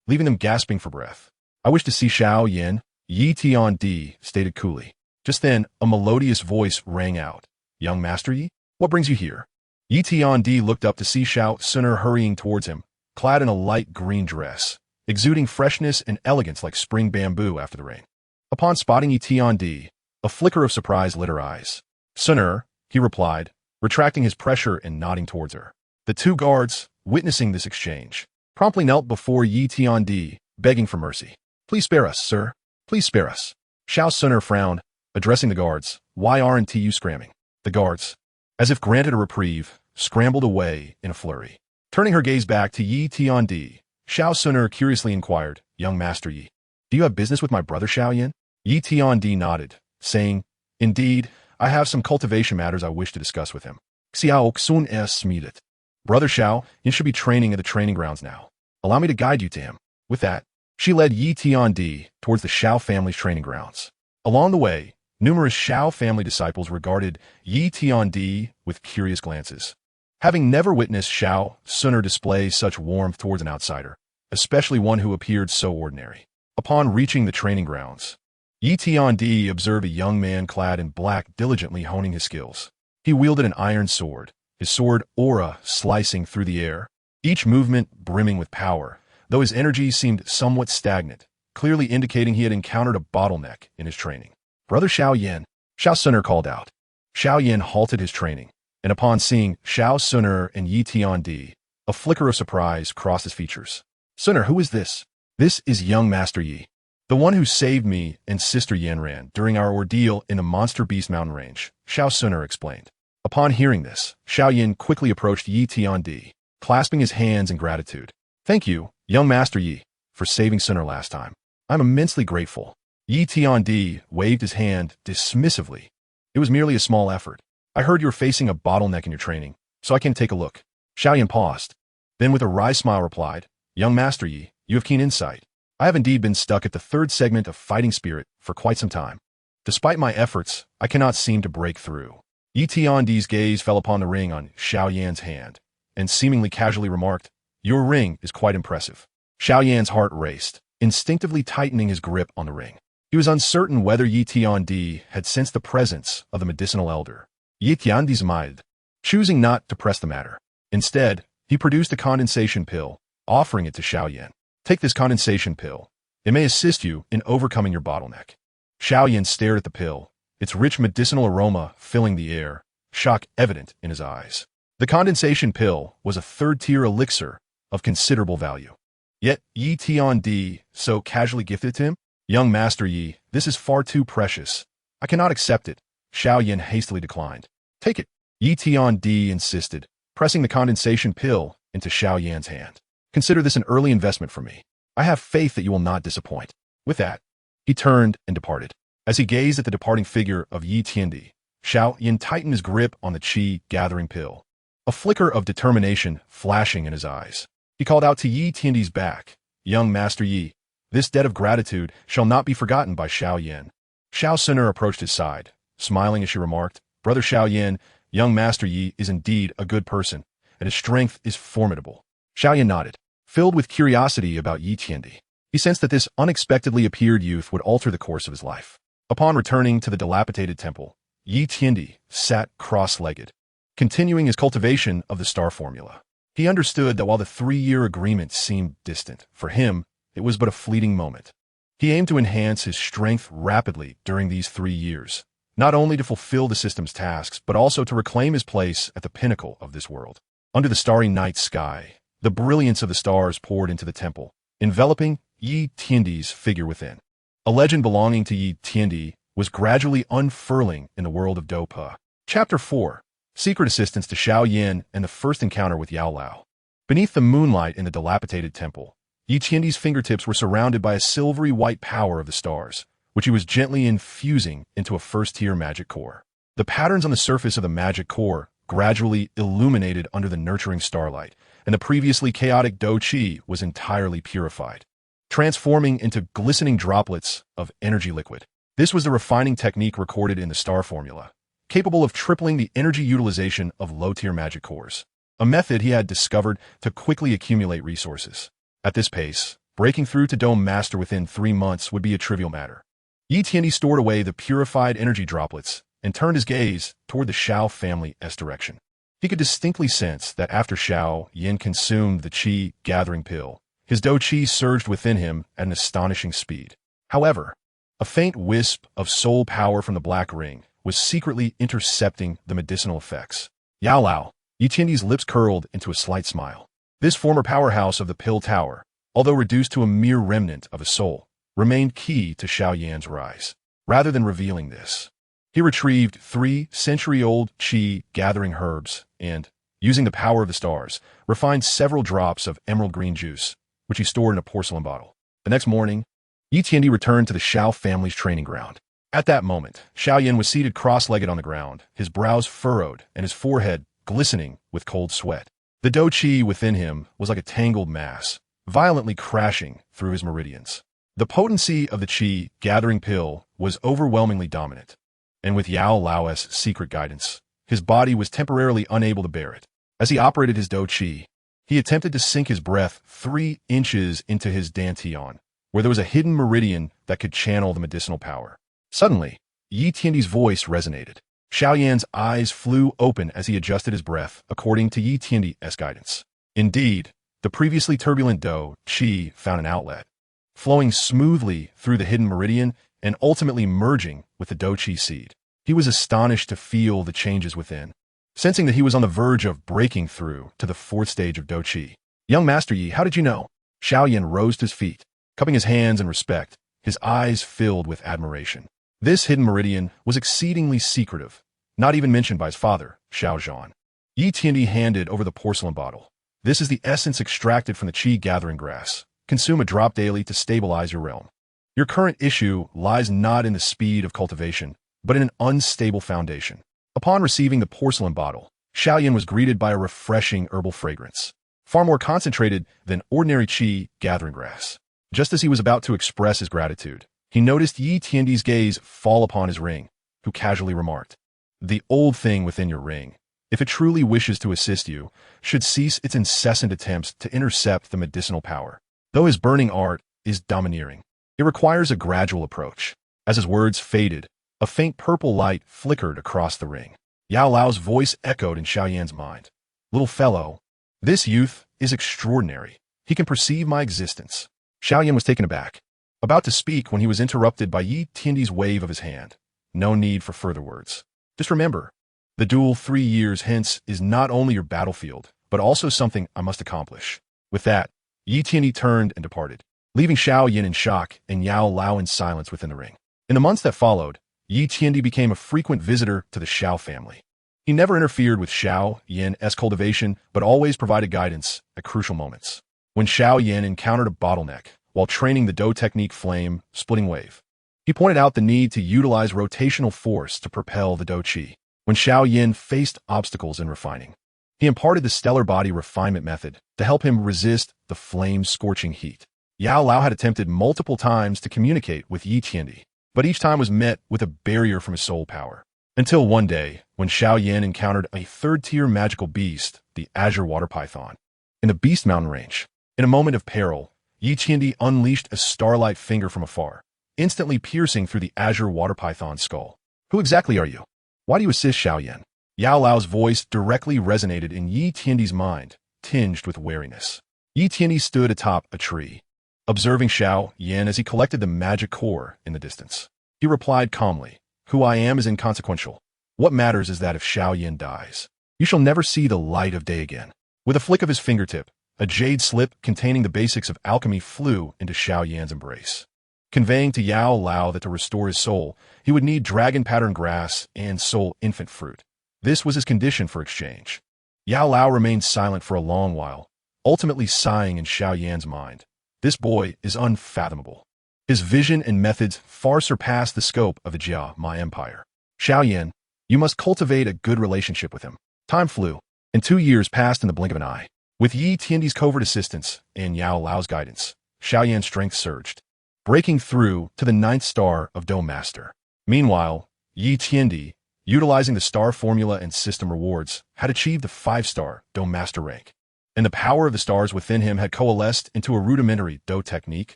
leaving them gasping for breath. "I wish to see Xiao Yin," Yi Tiandi stated coolly. Just then, a melodious voice rang out. "Young Master Yi, what brings you here?" Yi Tiandi looked up to see Xiao Suner hurrying towards him, clad in a light green dress, exuding freshness and elegance like spring bamboo after the rain. Upon spotting Yi Tiandi, a flicker of surprise lit her eyes. "Suner," he replied, retracting his pressure and nodding towards her. The 2 guards, witnessing this exchange, promptly knelt before Yi Tiandi, begging for mercy. "Please spare us, sir. Please spare us." Xiao Suner frowned, addressing the guards. "Why aren't you scramming?" The guards, as if granted a reprieve, scrambled away in a flurry. Turning her gaze back to Yi Tiandi, Xiao Suner curiously inquired, "Young Master Yi, do you have business with my brother Xiao Yin?" Yi Tiandi nodded, saying, "Indeed, I have some cultivation matters I wish to discuss with him." "Xiao Xun es Smedet. Brother Xiao Yin should be training at the training grounds now. Allow me to guide you to him." With that, she led Yi Tiandi towards the Xiao family's training grounds. Along the way, numerous Xiao family disciples regarded Yi Tiandi with curious glances. Having never witnessed Xiao Suner display such warmth towards an outsider, especially one who appeared so ordinary. Upon reaching the training grounds, Yi Tiandi observed a young man clad in black diligently honing his skills. He wielded an iron sword, his sword aura slicing through the air, each movement brimming with power, though his energy seemed somewhat stagnant, clearly indicating he had encountered a bottleneck in his training. "Brother Xiao Yan," Xiao Suner called out. Xiao Yan halted his training, and upon seeing Xiao Suner and Yi Tiandi, a flicker of surprise crossed his features. "Suner, who is this?" "This is young Master Yi, the one who saved me and Sister Yanran during our ordeal in the Monster Beast Mountain Range," Xiao Suner explained. Upon hearing this, Xiao Yan quickly approached Yi Tiandi, clasping his hands in gratitude. "Thank you, young Master Yi, for saving Suner last time. I'm immensely grateful." Yi Tiandi waved his hand dismissively. "It was merely a small effort. I heard you were facing a bottleneck in your training, so I came to take a look." Xiao Yan paused, then with a wry smile replied, "Young Master Yi, you have keen insight. I have indeed been stuck at the third segment of fighting spirit for quite some time. Despite my efforts, I cannot seem to break through." Yi Tiandi's gaze fell upon the ring on Xiao Yan's hand, and seemingly casually remarked, "Your ring is quite impressive." Xiao Yan's heart raced, instinctively tightening his grip on the ring. He was uncertain whether Yi Tiandi had sensed the presence of the medicinal elder. Yi Tiandi smiled, choosing not to press the matter. Instead, he produced a condensation pill, offering it to Xiao Yan. "Take this condensation pill. It may assist you in overcoming your bottleneck." Xiao Yan stared at the pill, its rich medicinal aroma filling the air, shock evident in his eyes. The condensation pill was a third-tier elixir of considerable value. Yet Yi Tiandi so casually gifted it to him? "Young Master Yi, this is far too precious. I cannot accept it," Xiao Yan hastily declined. "Take it," Yi Tiandi insisted, pressing the condensation pill into Xiao Yan's hand. "Consider this an early investment for me. I have faith that you will not disappoint." With that, he turned and departed. As he gazed at the departing figure of Yi Tiandi, Xiao Yan tightened his grip on the qi-gathering pill, a flicker of determination flashing in his eyes. He called out to Yi Tiandi's back, "Young Master Yi, this debt of gratitude shall not be forgotten by Xiao Yan." Xiao Suner approached his side, smiling as she remarked, "Brother Xiao Yan, young Master Yi is indeed a good person, and his strength is formidable." Xiao Yan nodded, filled with curiosity about Yi Tiandi. He sensed that this unexpectedly appeared youth would alter the course of his life. Upon returning to the dilapidated temple, Yi Tiandi sat cross-legged, continuing his cultivation of the star formula. He understood that while the 3-year agreement seemed distant, for him, it was but a fleeting moment. He aimed to enhance his strength rapidly during these 3 years, not only to fulfill the system's tasks, but also to reclaim his place at the pinnacle of this world. Under the starry night sky, the brilliance of the stars poured into the temple, enveloping Yi Tiandi's figure within. A legend belonging to Yi Tiandi was gradually unfurling in the world of Dopa. Chapter 4. Secret Assistance to Xiao Yan and the First Encounter with Yao Lao. Beneath the moonlight in the dilapidated temple, Yi Tiandi's fingertips were surrounded by a silvery white power of the stars, which he was gently infusing into a first-tier magic core. The patterns on the surface of the magic core gradually illuminated under the nurturing starlight, and the previously chaotic Do Qi was entirely purified, transforming into glistening droplets of energy liquid. This was the refining technique recorded in the star formula, capable of tripling the energy utilization of low-tier magic cores, a method he had discovered to quickly accumulate resources. At this pace, breaking through to Dome Master within 3 months would be a trivial matter. Yi Tiandi stored away the purified energy droplets and turned his gaze toward the Xiao family's direction. He could distinctly sense that after Xiao Yan consumed the qi-gathering pill, his Do Qi surged within him at an astonishing speed. However, a faint wisp of soul power from the black ring was secretly intercepting the medicinal effects. "Yao Lao," Yi Tiandi's lips curled into a slight smile. This former powerhouse of the Pill Tower, although reduced to a mere remnant of a soul, remained key to Xiao Yan's rise. Rather than revealing this, he retrieved 3-century-old qi-gathering herbs and, using the power of the stars, refined several drops of emerald green juice, which he stored in a porcelain bottle. The next morning, Yi Tiandi returned to the Xiao family's training ground. At that moment, Xiao Yan was seated cross-legged on the ground, his brows furrowed and his forehead glistening with cold sweat. The Do Qi within him was like a tangled mass, violently crashing through his meridians. The potency of the qi-gathering pill was overwhelmingly dominant, and with Yao Lao's secret guidance, his body was temporarily unable to bear it. As he operated his Do Qi, he attempted to sink his breath 3 inches into his dantian, where there was a hidden meridian that could channel the medicinal power. Suddenly, Yi Tiandi's voice resonated. Xiao Yan's eyes flew open as he adjusted his breath according to Yi Tiandi's guidance. Indeed, the previously turbulent Do Qi found an outlet, flowing smoothly through the hidden meridian and ultimately merging with the Do Qi seed. He was astonished to feel the changes within, sensing that he was on the verge of breaking through to the fourth stage of Do Qi. Young Master Yi, how did you know? Xiao Yan rose to his feet, cupping his hands in respect, his eyes filled with admiration. This hidden meridian was exceedingly secretive, not even mentioned by his father, Xiao Zhan. Yi Tiandi handed over the porcelain bottle. This is the essence extracted from the Qi gathering grass. Consume a drop daily to stabilize your realm. Your current issue lies not in the speed of cultivation, but in an unstable foundation. Upon receiving the porcelain bottle, Xiao Yan was greeted by a refreshing herbal fragrance, far more concentrated than ordinary Qi gathering grass. Just as he was about to express his gratitude, he noticed Yi Tiandi's gaze fall upon his ring, who casually remarked, "The old thing within your ring, if it truly wishes to assist you, should cease its incessant attempts to intercept the medicinal power. Though his burning art is domineering, it requires a gradual approach." As his words faded, a faint purple light flickered across the ring. Yao Lao's voice echoed in Xiao Yan's mind. "Little fellow, this youth is extraordinary. He can perceive my existence." Xiao Yan was taken aback, about to speak when he was interrupted by Yi Tiandi's wave of his hand. "No need for further words. Just remember, the duel 3 years hence is not only your battlefield, but also something I must accomplish." With that, Yi Tiandi turned and departed, leaving Xiao Yan in shock and Yao Lao in silence within the ring. In the months that followed, Yi Tiandi became a frequent visitor to the Xiao family. He never interfered with Xiao Yan's cultivation, but always provided guidance at crucial moments. When Xiao Yan encountered a bottleneck while training the Do technique flame splitting wave, he pointed out the need to utilize rotational force to propel the Do Qi. When Xiao Yan faced obstacles in refining, he imparted the stellar body refinement method to help him resist the flame's scorching heat. Yao Lao had attempted multiple times to communicate with Yi Tiandi, but each time was met with a barrier from his soul power. Until one day, when Xiao Yan encountered a third-tier magical beast, the Azure Water Python, in the Beast Mountain range. In a moment of peril, Yi Tiandi unleashed a starlight finger from afar, instantly piercing through the Azure Water Python's skull. "Who exactly are you? Why do you assist Xiao Yan?" Yao Lao's voice directly resonated in Yi Tiandi's mind, tinged with wariness. Yi Tiandi stood atop a tree, observing Xiao Yan as he collected the magic core in the distance. He replied calmly, "Who I am is inconsequential. What matters is that if Xiao Yan dies, you shall never see the light of day again." With a flick of his fingertip, a jade slip containing the basics of alchemy flew into Xiao Yan's embrace, conveying to Yao Lao that to restore his soul, he would need dragon-pattern grass and soul infant fruit. This was his condition for exchange. Yao Lao remained silent for a long while, ultimately sighing in Xiao Yan's mind. This boy is unfathomable. His vision and methods far surpass the scope of the Jia Ma Empire. Xiao Yan, you must cultivate a good relationship with him. Time flew, and 2 years passed in the blink of an eye. With Yi Tiandi's covert assistance and Yao Lao's guidance, Xiao Yan's strength surged, breaking through to the 9th star of Dome Master. Meanwhile, Yi Tiandi, utilizing the star formula and system rewards, had achieved the 5-star Dome Master rank, and the power of the stars within him had coalesced into a rudimentary Do technique,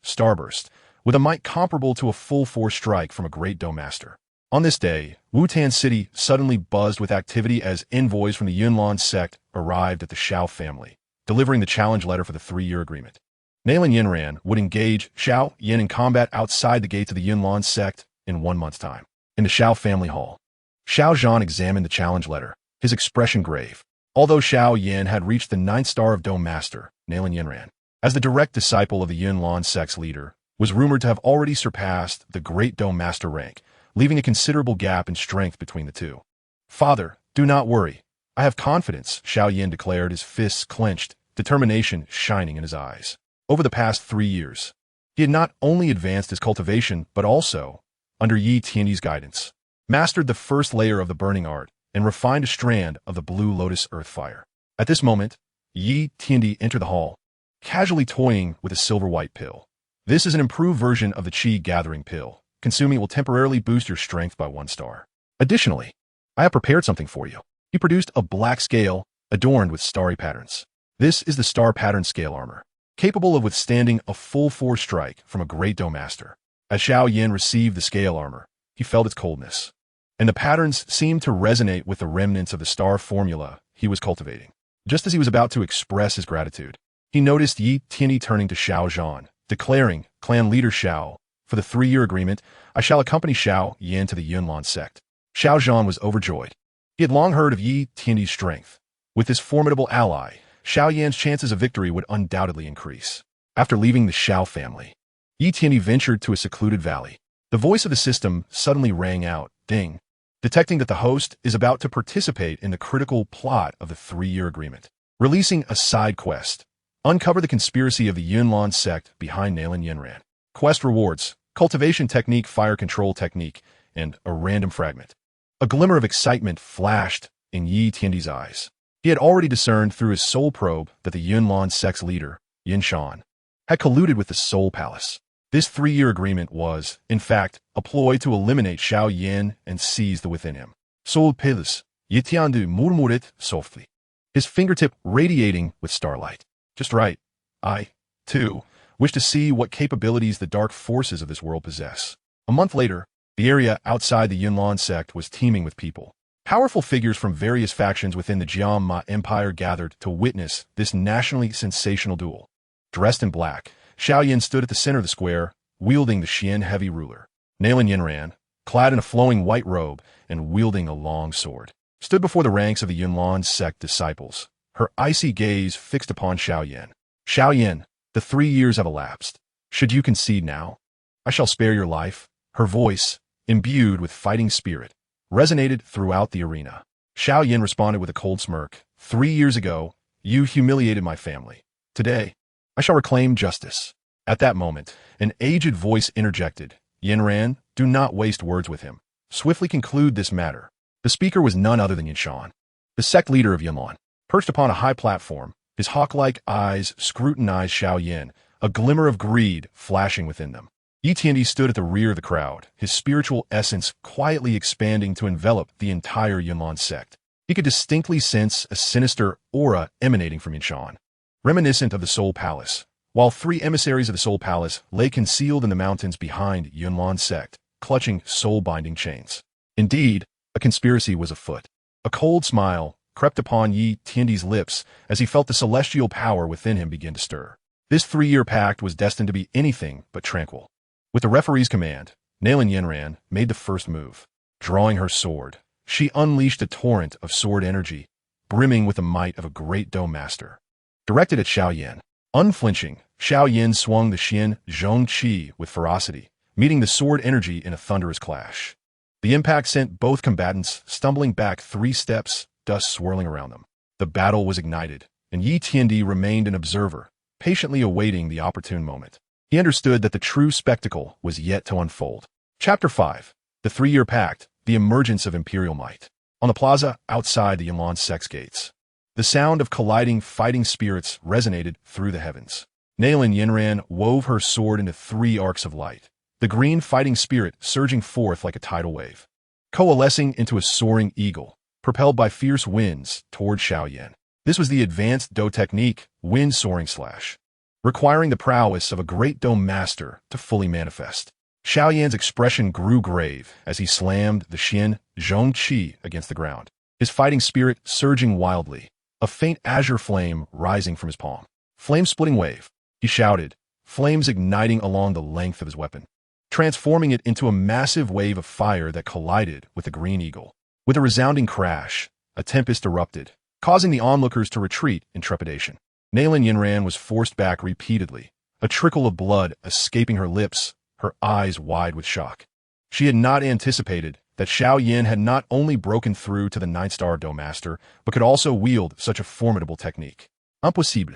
Starburst, with a might comparable to a full force strike from a great Do Master. On this day, Wutan City suddenly buzzed with activity as envoys from the Yunlan sect arrived at the Xiao family, delivering the challenge letter for the 3-year agreement. Nalan Yinran would engage Xiao Yan in combat outside the gates of the Yunlan sect in 1 month's time. In the Xiao family hall, Xiao Zhan examined the challenge letter, his expression grave. Although Xiao Yan had reached the 9th star of Dome Master, Nalan Yinran, as the direct disciple of the Yunlan sect's leader, was rumored to have already surpassed the great Dome Master rank, leaving a considerable gap in strength between the two. "Father, do not worry. I have confidence," Xiao Yan declared, his fists clenched, determination shining in his eyes. Over the past 3 years, he had not only advanced his cultivation, but also, under Yi Tiandi's guidance, mastered the first layer of the burning art and refined a strand of the blue lotus earth fire. At this moment, Yi Tiandi entered the hall, casually toying with a silver-white pill. This is an improved version of the Qi gathering pill. Consuming it will temporarily boost your strength by 1 star. Additionally, I have prepared something for you. He produced a black scale adorned with starry patterns. This is the star pattern scale armor, capable of withstanding a full force strike from a great Do Master. As Xiao Yan received the scale armor, he felt its coldness, and the patterns seemed to resonate with the remnants of the star formula he was cultivating. Just as he was about to express his gratitude, he noticed Yi Tianyi turning to Xiao Zhan, declaring, "Clan leader Xiao, for the 3-year agreement, I shall accompany Xiao Yan to the Yunlan sect." Xiao Zhan was overjoyed. He had long heard of Yi Tianyi's strength. With this formidable ally, Xiao Yan's chances of victory would undoubtedly increase. After leaving the Xiao family, Yi Tianyi ventured to a secluded valley. The voice of the system suddenly rang out, ding, detecting that the host is about to participate in the critical plot of the 3-year agreement. Releasing a side quest. Uncover the conspiracy of the Yunlan sect behind Nailan Yinran. Quest rewards, cultivation technique, fire control technique, and a random fragment. A glimmer of excitement flashed in Yi Tianyi's eyes. He had already discerned through his soul probe that the Yunlan sect's leader, Yin Shan, had colluded with the Soul Palace. This 3-year agreement was, in fact, a ploy to eliminate Xiao Yan and seize the within him. Soul Palace, Yitiandu murmuret softly, his fingertip radiating with starlight. Just right. I, too, wish to see what capabilities the dark forces of this world possess. A month later, the area outside the Yunlan sect was teeming with people. Powerful figures from various factions within the Jiangma Empire gathered to witness this nationally sensational duel. Dressed in black, Xiao Yan stood at the center of the square, wielding the Xian heavy ruler. Nailan Yinran, clad in a flowing white robe and wielding a long sword, stood before the ranks of the Yunlan sect disciples, her icy gaze fixed upon Xiao Yan. "Xiao Yan, the 3 years have elapsed. Should you concede now, I shall spare your life." Her voice, imbued with fighting spirit, resonated throughout the arena. Xiao Yan responded with a cold smirk. 3 years ago, you humiliated my family. Today, I shall reclaim justice." At that moment, an aged voice interjected. "Yinran, do not waste words with him. Swiftly conclude this matter." The speaker was none other than Yin Shan, the sect leader of Yunlan. Perched upon a high platform, his hawk-like eyes scrutinized Xiao Yan, a glimmer of greed flashing within them. Yi Tianyi stood at the rear of the crowd, his spiritual essence quietly expanding to envelop the entire Yunlan sect. He could distinctly sense a sinister aura emanating from Yin Shan, reminiscent of the Soul Palace, while 3 emissaries of the Soul Palace lay concealed in the mountains behind Yunlan sect, clutching soul-binding chains. Indeed, a conspiracy was afoot. A cold smile crept upon Yi Tianyi's lips as he felt the celestial power within him begin to stir. This 3-year pact was destined to be anything but tranquil. With the referee's command, Nailan Yinran made the first move. Drawing her sword, she unleashed a torrent of sword energy, brimming with the might of a great dome master. Directed at Xiao Yan, unflinching, Xiao Yan swung the Xian Zhongqi with ferocity, meeting the sword energy in a thunderous clash. The impact sent both combatants stumbling back 3 steps, dust swirling around them. The battle was ignited, and Yi Tianyi remained an observer, patiently awaiting the opportune moment. He understood that the true spectacle was yet to unfold. Chapter 5. The 3-year pact, the emergence of imperial might. On the plaza outside the Yunlan sect's gates, the sound of colliding fighting spirits resonated through the heavens. Nailan Yinran wove her sword into 3 arcs of light, the green fighting spirit surging forth like a tidal wave, coalescing into a soaring eagle, propelled by fierce winds toward Xiao Yan. This was the advanced Do technique, wind soaring slash, requiring the prowess of a great dome master to fully manifest. Xiao Yan's expression grew grave as he slammed the Xian Zhongqi against the ground, his fighting spirit surging wildly, a faint azure flame rising from his palm. "Flame-splitting wave," he shouted, flames igniting along the length of his weapon, transforming it into a massive wave of fire that collided with the green eagle. With a resounding crash, a tempest erupted, causing the onlookers to retreat in trepidation. Nailan Yinran was forced back repeatedly, a trickle of blood escaping her lips, her eyes wide with shock. She had not anticipated that Xiao Yan had not only broken through to the 9-star Dome Master, but could also wield such a formidable technique. "Impossible!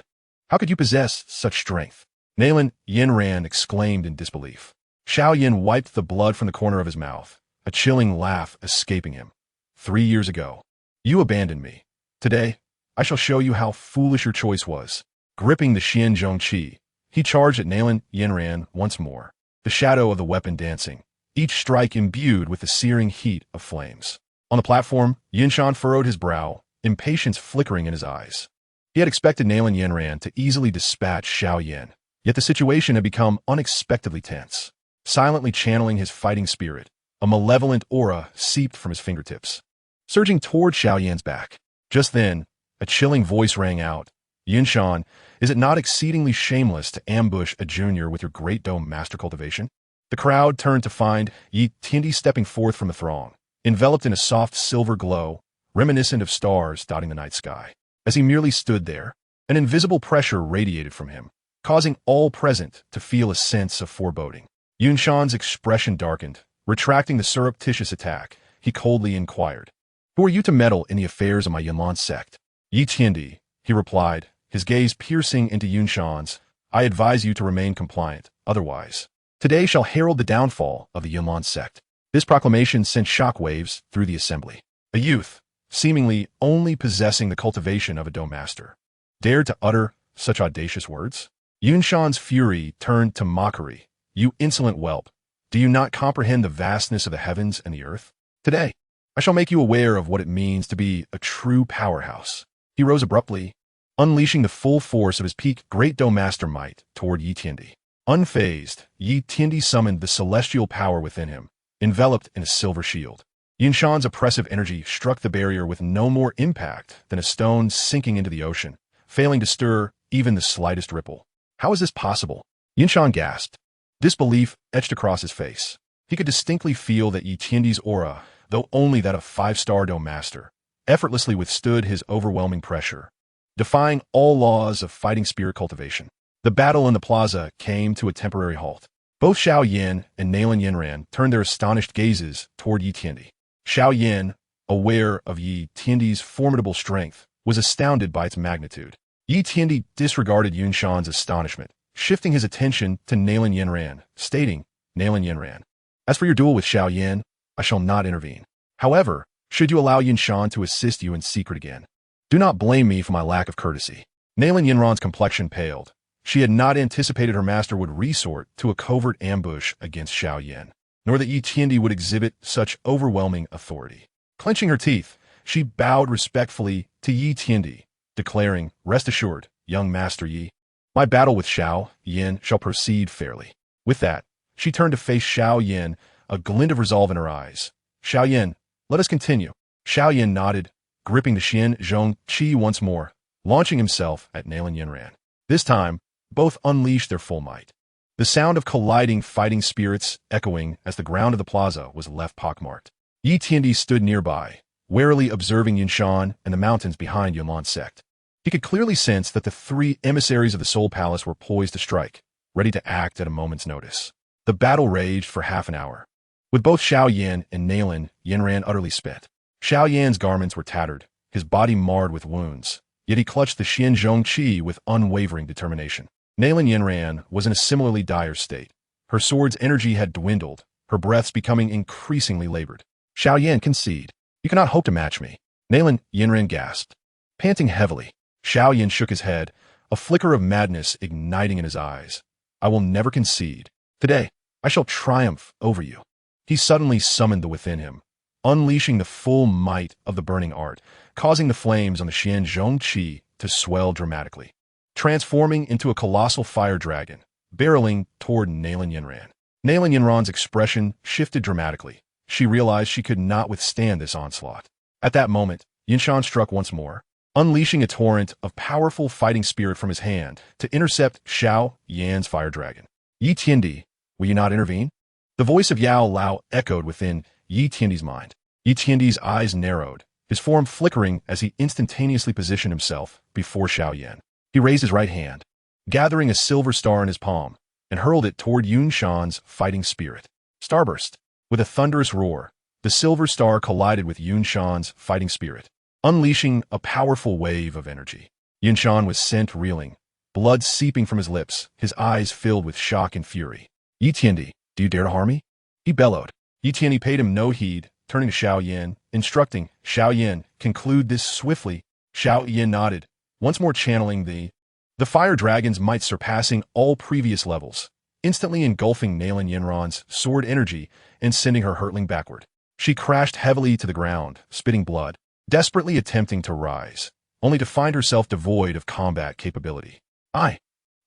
How could you possess such strength?" Nailan Yinran exclaimed in disbelief. Xiao Yan wiped the blood from the corner of his mouth, a chilling laugh escaping him. 3 years ago, you abandoned me. Today, I shall show you how foolish your choice was." Gripping the Xian Zhongqi, he charged at Nailan Yinran once more, the shadow of the weapon dancing, each strike imbued with the searing heat of flames. On the platform, Yin Shan furrowed his brow, impatience flickering in his eyes. He had expected Nailan Yinran to easily dispatch Xiao Yan, yet the situation had become unexpectedly tense. Silently channeling his fighting spirit, A malevolent aura seeped from his fingertips, surging toward Xiao Yan's back. Just then, a chilling voice rang out. Yinshan, is it not exceedingly shameless to ambush a junior with your great dome master cultivation? The crowd turned to find Yi Tiandi stepping forth from the throng, enveloped in a soft silver glow, reminiscent of stars dotting the night sky. As he merely stood there, an invisible pressure radiated from him, causing all present to feel a sense of foreboding. Yunshan's expression darkened. Retracting the surreptitious attack, he coldly inquired, "Who are you to meddle in the affairs of my Yunlan sect?" "Yi Tiandi," he replied, his gaze piercing into Yunshan's. "I advise you to remain compliant, otherwise. Today shall herald the downfall of the Yunlan sect." This proclamation sent shockwaves through the assembly. A youth, seemingly only possessing the cultivation of a dome master, dared to utter such audacious words? Yunshan's fury turned to mockery. "You insolent whelp! Do you not comprehend the vastness of the heavens and the earth? Today, I shall make you aware of what it means to be a true powerhouse." He rose abruptly, unleashing the full force of his peak great dome master might toward Yi Tiandi. Unfazed, Yi Tiandi summoned the celestial power within him, enveloped in a silver shield. Yinshan's oppressive energy struck the barrier with no more impact than a stone sinking into the ocean, failing to stir even the slightest ripple. How is this possible? Yinshan gasped. Disbelief etched across his face. He could distinctly feel that Yi Tiandi's aura, though only that of five-star dome master, effortlessly withstood his overwhelming pressure, defying all laws of fighting spirit cultivation. The battle in the plaza came to a temporary halt. Both Xiao Yan and Nalan Yinran turned their astonished gazes toward Yi Tiandi. Xiao Yan, aware of Yi Tiandi's formidable strength, was astounded by its magnitude. Yi Tiandi disregarded Yunshan's astonishment, shifting his attention to Nalan Yinran, stating, "Nalan Yinran, as for your duel with Xiao Yan, I shall not intervene. However, should you allow Yinshan to assist you in secret again, do not blame me for my lack of courtesy." Nalan Yinran's complexion paled. She had not anticipated her master would resort to a covert ambush against Xiao Yan, nor that Yi Tiandi would exhibit such overwhelming authority. Clenching her teeth, she bowed respectfully to Yi Tiandi, declaring, "Rest assured, young Master Yi, my battle with Xiao Yan shall proceed fairly." With that, she turned to face Xiao Yan, a glint of resolve in her eyes. "Xiao Yan, let us continue." Xiao Yan nodded, gripping the Qingyang Qi once more, launching himself at Nalan Yinran. This time, both unleashed their full might. The sound of colliding fighting spirits echoing as the ground of the plaza was left pockmarked. Yi Tiandi stood nearby, warily observing Yinshan and the mountains behind Yunlan's sect. He could clearly sense that the three emissaries of the Soul Palace were poised to strike, ready to act at a moment's notice. The battle raged for half an hour, with both Xiao Yan and Nalan Yinran utterly spent. Xiao Yan's garments were tattered, his body marred with wounds, yet he clutched the Qingyang Qi with unwavering determination. Nalan Yinran was in a similarly dire state. Her sword's energy had dwindled, her breaths becoming increasingly labored. "Xiao Yan, concede. You cannot hope to match me." Nalan Yinran gasped. Panting heavily, Xiao Yan shook his head, a flicker of madness igniting in his eyes. "I will never concede. Today, I shall triumph over you." He suddenly summoned the within him, unleashing the full might of the burning art, causing the flames on the Qingyang Qi to swell dramatically, transforming into a colossal fire dragon, barreling toward Nalan Yinran. Nalan Yinran's expression shifted dramatically. She realized she could not withstand this onslaught. At that moment, Yinshan struck once more, unleashing a torrent of powerful fighting spirit from his hand to intercept Xiao Yan's fire dragon. "Yi Tiandi, will you not intervene?" The voice of Yao Lao echoed within Yi Tiandi's mind. Yi Tiandi's eyes narrowed, his form flickering as he instantaneously positioned himself before Xiao Yan. He raised his right hand, gathering a silver star in his palm, and hurled it toward Yunshan's fighting spirit. Starburst. With a thunderous roar, the silver star collided with Yunshan's fighting spirit, unleashing a powerful wave of energy. Yunshan was sent reeling, blood seeping from his lips, his eyes filled with shock and fury. "Yi Tiandi, do you dare to harm me?" he bellowed. Yi Tiandi paid him no heed, turning to Xiao Yan, instructing, "Xiao Yan, conclude this swiftly." Xiao Yan nodded, once more channeling the fire dragon's might surpassing all previous levels, instantly engulfing Nalan Yinran's sword energy and sending her hurtling backward. She crashed heavily to the ground, spitting blood, desperately attempting to rise, only to find herself devoid of combat capability. I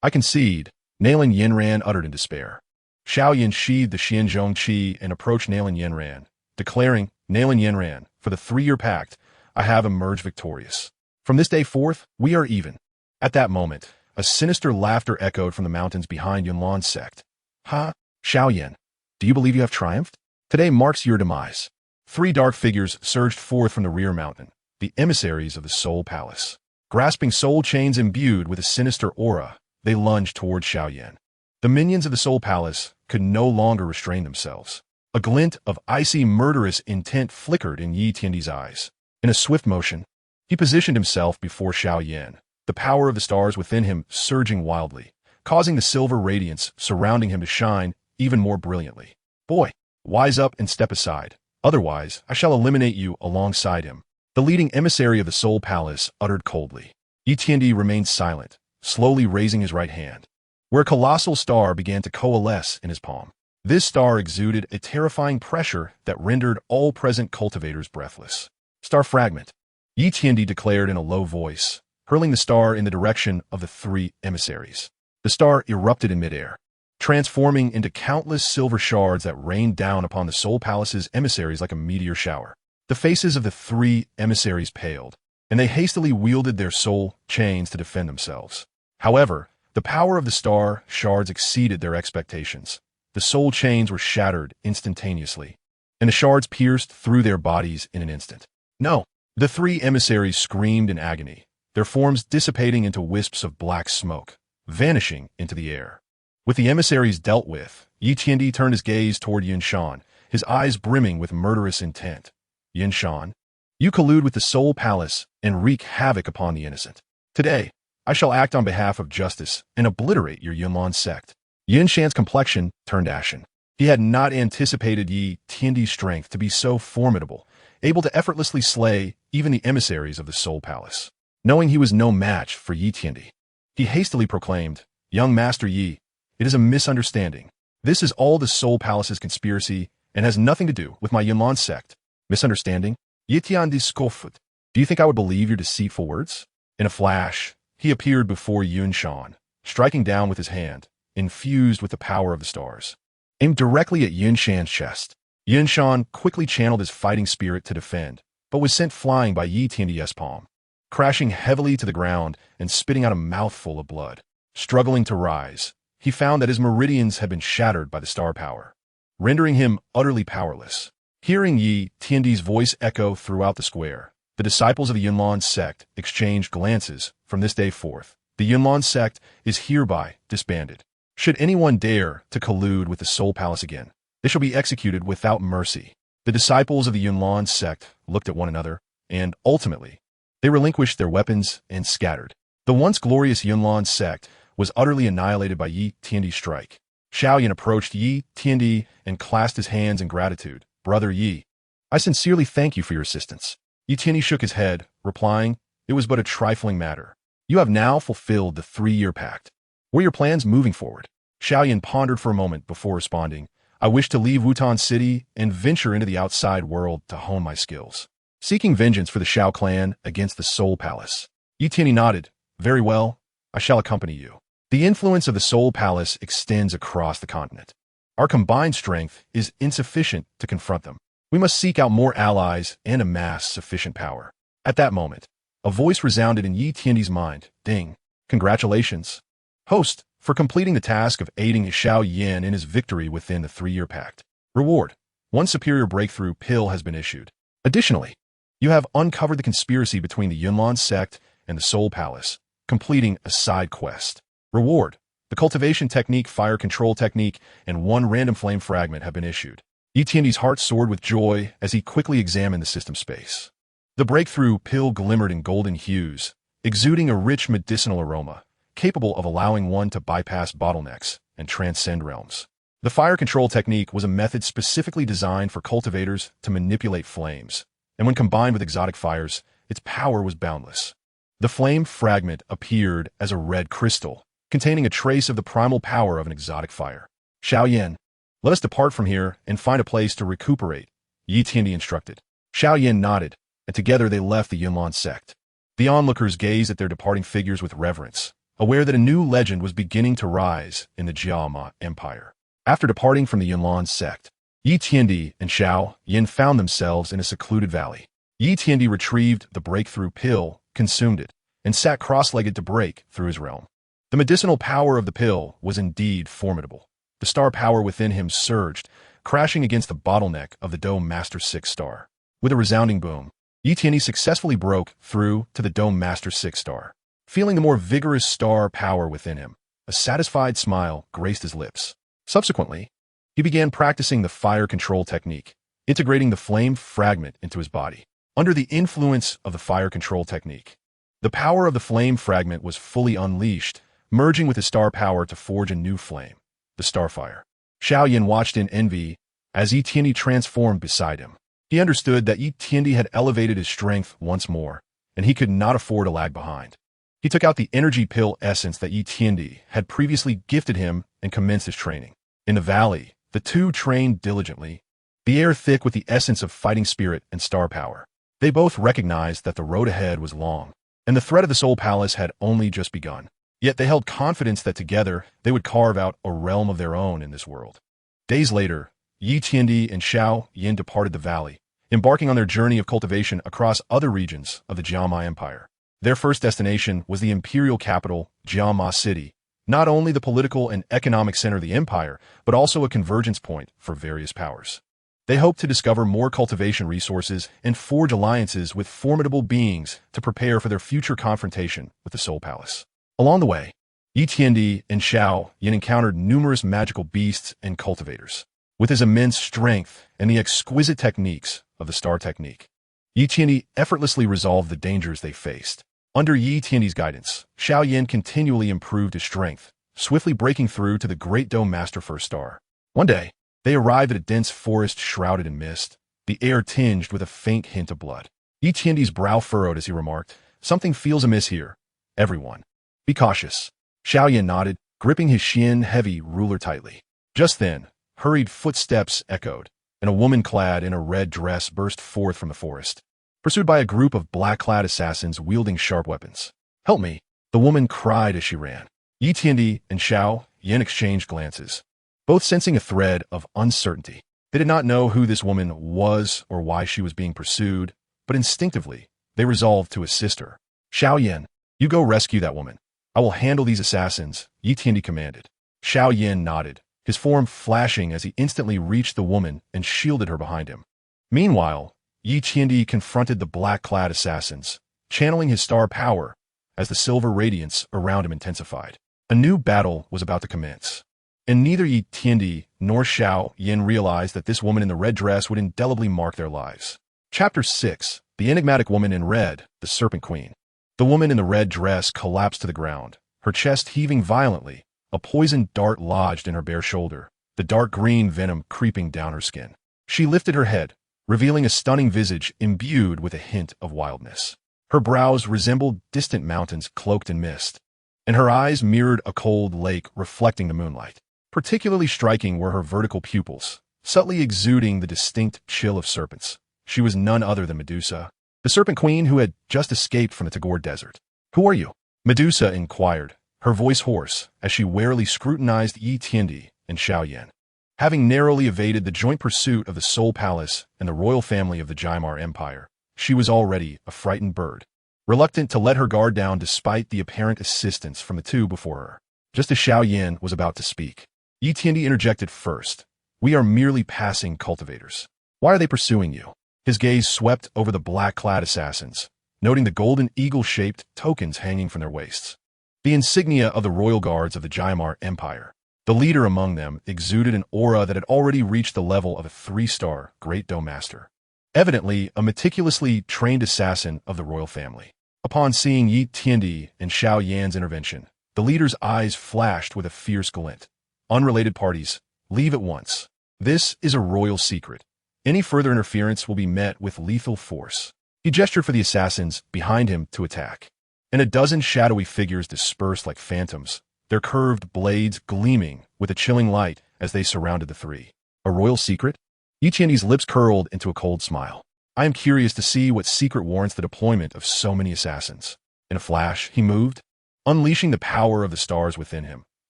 concede," Nalan Yinran uttered in despair. Xiaoyan sheathed the Xianzhong Qi and approached Nalan Yanran, declaring, Nalan Yanran, for the 3-year pact, I have emerged victorious. From this day forth, we are even. At that moment, a sinister laughter echoed from the mountains behind Yunlan's sect. Ha, Xiaoyan, do you believe you have triumphed? Today marks your demise. 3 dark figures surged forth from the rear mountain, the emissaries of the Soul Palace. Grasping soul chains imbued with a sinister aura, they lunged toward Xiaoyan. The minions of the Soul Palace could no longer restrain themselves. A glint of icy, murderous intent flickered in Yi Tiandi's eyes. In a swift motion, he positioned himself before Xiaoyan, the power of the stars within him surging wildly, causing the silver radiance surrounding him to shine even more brilliantly. Boy, wise up and step aside. Otherwise, I shall eliminate you alongside him. The leading emissary of the Soul Palace uttered coldly. Yi Tiandi remained silent, slowly raising his right hand, where a colossal star began to coalesce in his palm. This star exuded a terrifying pressure that rendered all present cultivators breathless. Star fragment, Yi Tiandi declared in a low voice, hurling the star in the direction of the 3 emissaries. The star erupted in midair, transforming into countless silver shards that rained down upon the Soul Palace's emissaries like a meteor shower. The faces of the 3 emissaries paled, and they hastily wielded their soul chains to defend themselves. However, the power of the star shards exceeded their expectations. The soul chains were shattered instantaneously, and the shards pierced through their bodies in an instant. No! The 3 emissaries screamed in agony, their forms dissipating into wisps of black smoke, vanishing into the air. With the emissaries dealt with, Yi Tiandi turned his gaze toward Yinshan, his eyes brimming with murderous intent. Yinshan, you collude with the Soul Palace and wreak havoc upon the innocent. Today, I shall act on behalf of justice and obliterate your Yunlan sect. Yinshan's complexion turned ashen. He had not anticipated Yi Tiandi's strength to be so formidable, able to effortlessly slay even the emissaries of the Soul Palace. Knowing he was no match for Yi Tiandi, he hastily proclaimed, Young Master Yi, it is a misunderstanding. This is all the Soul Palace's conspiracy and has nothing to do with my Yunlan sect. Misunderstanding? Yi Tiandi scoffed. Do you think I would believe your deceitful words? In a flash, he appeared before Yinshan, striking down with his hand, infused with the power of the stars. Aimed directly at Yinshan's chest. Yinshan quickly channeled his fighting spirit to defend, but was sent flying by Yi Tiandi's palm, crashing heavily to the ground and spitting out a mouthful of blood. Struggling to rise, he found that his meridians had been shattered by the star power, rendering him utterly powerless. Hearing Yi Tiandi's voice echo throughout the square, the disciples of the Yunlan sect exchanged glances. From this day forth, the Yunlan sect is hereby disbanded. Should anyone dare to collude with the Soul Palace again, they shall be executed without mercy. The disciples of the Yunlan sect looked at one another, and ultimately, they relinquished their weapons and scattered. The once glorious Yunlan sect was utterly annihilated by Yi Tiandi's strike. Xiaoyan approached Yi Tiandi and clasped his hands in gratitude. Brother Yi, I sincerely thank you for your assistance. Yi Tiandi shook his head, replying, it was but a trifling matter. You have now fulfilled the 3-year pact. What are your plans moving forward? Xiaoyan pondered for a moment before responding, I wish to leave Wutan City and venture into the outside world to hone my skills. Seeking vengeance for the Shao clan against the Soul Palace. Yi Tiandi nodded. Very well, I shall accompany you. The influence of the Soul Palace extends across the continent. Our combined strength is insufficient to confront them. We must seek out more allies and amass sufficient power. At that moment, a voice resounded in Yi Tiandi's mind. Ding. Congratulations, host, for completing the task of aiding Xiaoyan in his victory within the 3-year pact. Reward. 1 superior breakthrough pill has been issued. Additionally, you have uncovered the conspiracy between the Yunlan sect and the Soul Palace, completing a side quest. Reward. The cultivation technique, fire control technique, and 1 random flame fragment have been issued. Yi Tiandi's heart soared with joy as he quickly examined the system space. The breakthrough pill glimmered in golden hues, exuding a rich medicinal aroma, capable of allowing one to bypass bottlenecks and transcend realms. The fire control technique was a method specifically designed for cultivators to manipulate flames, and when combined with exotic fires, its power was boundless. The flame fragment appeared as a red crystal, containing a trace of the primal power of an exotic fire. Xiaoyan, let us depart from here and find a place to recuperate, Yi Tiandi instructed. Xiaoyan nodded, and together they left the Yunlan sect. The onlookers gazed at their departing figures with reverence, aware that a new legend was beginning to rise in the Jiama Empire. After departing from the Yunlan sect, Yi Tiandi and Xiao Yin found themselves in a secluded valley. Yi Tiandi retrieved the breakthrough pill, consumed it, and sat cross-legged to break through his realm. The medicinal power of the pill was indeed formidable. The star power within him surged, crashing against the bottleneck of the Dome Master 6 star. With a resounding boom, Yi Tiandi successfully broke through to the Dome Master 6 star. Feeling the more vigorous star power within him, a satisfied smile graced his lips. Subsequently, he began practicing the fire control technique, integrating the flame fragment into his body. Under the influence of the fire control technique, the power of the flame fragment was fully unleashed, merging with his star power to forge a new flame, the starfire. Xiao Yin watched in envy as Yi Tiandi transformed beside him. He understood that Yi Tiandi had elevated his strength once more, and he could not afford to lag behind. He took out the energy pill essence that Yi Tiandi had previously gifted him and commenced his training. In the valley, the two trained diligently, the air thick with the essence of fighting spirit and star power. They both recognized that the road ahead was long, and the threat of the Soul Palace had only just begun. Yet they held confidence that together they would carve out a realm of their own in this world. Days later, Yi Tiandi and Xiao Yin departed the valley, embarking on their journey of cultivation across other regions of the Jiama Empire. Their first destination was the imperial capital, Jiama City, not only the political and economic center of the empire, but also a convergence point for various powers. They hoped to discover more cultivation resources and forge alliances with formidable beings to prepare for their future confrontation with the Soul Palace. Along the way, Yi Tiandi and Xiao Yin encountered numerous magical beasts and cultivators. With his immense strength and the exquisite techniques of the star technique, Yi Tiandi effortlessly resolved the dangers they faced. Under Yi Tiandi's guidance, Xiao Yin continually improved his strength, swiftly breaking through to the Great Dome Master First Star. One day, they arrived at a dense forest shrouded in mist, the air tinged with a faint hint of blood. Yi Tiandi's brow furrowed as he remarked, "Something feels amiss here. Everyone, be cautious." Xiao Yin nodded, gripping his Xian-heavy ruler tightly. Just then, hurried footsteps echoed, and a woman clad in a red dress burst forth from the forest, pursued by a group of black-clad assassins wielding sharp weapons. "Help me," the woman cried as she ran. Yi Tiandi and Xiao Yin exchanged glances, both sensing a thread of uncertainty. They did not know who this woman was or why she was being pursued, but instinctively, they resolved to assist her. "Xiao Yin, you go rescue that woman. I will handle these assassins," Yi Tiandi commanded. Xiao Yin nodded, his form flashing as he instantly reached the woman and shielded her behind him. Meanwhile, Yi Tiandi confronted the black-clad assassins, channeling his star power as the silver radiance around him intensified. A new battle was about to commence, and neither Yi Tiandi nor Xiao Yin realized that this woman in the red dress would indelibly mark their lives. Chapter 6. The Enigmatic Woman in Red, the Serpent Queen. The woman in the red dress collapsed to the ground, her chest heaving violently, a poisoned dart lodged in her bare shoulder, the dark green venom creeping down her skin. She lifted her head, revealing a stunning visage imbued with a hint of wildness. Her brows resembled distant mountains cloaked in mist, and her eyes mirrored a cold lake reflecting the moonlight. Particularly striking were her vertical pupils, subtly exuding the distinct chill of serpents. She was none other than Medusa, the Serpent Queen who had just escaped from the Tagore Desert. "Who are you?" Medusa inquired, her voice hoarse, as she warily scrutinized Yi Tiandi and Xiao Yin. Having narrowly evaded the joint pursuit of the Soul Palace and the royal family of the Jimar Empire, she was already a frightened bird, reluctant to let her guard down despite the apparent assistance from the two before her. Just as Xiao Yin was about to speak, Yi Tiandi interjected first. "We are merely passing cultivators. Why are they pursuing you?" His gaze swept over the black-clad assassins, noting the golden eagle-shaped tokens hanging from their waists, the insignia of the royal guards of the Jimar Empire. The leader among them exuded an aura that had already reached the level of a 3-star Great Dome Master, evidently a meticulously trained assassin of the royal family. Upon seeing Yi Tiandi and Xiao Yan's intervention, the leader's eyes flashed with a fierce glint. "Unrelated parties, leave at once. This is a royal secret. Any further interference will be met with lethal force." He gestured for the assassins behind him to attack, and a dozen shadowy figures dispersed like phantoms, their curved blades gleaming with a chilling light as they surrounded the three. "A royal secret?" Yi Tiandi's lips curled into a cold smile. "I am curious to see what secret warrants the deployment of so many assassins." In a flash, he moved, unleashing the power of the stars within him,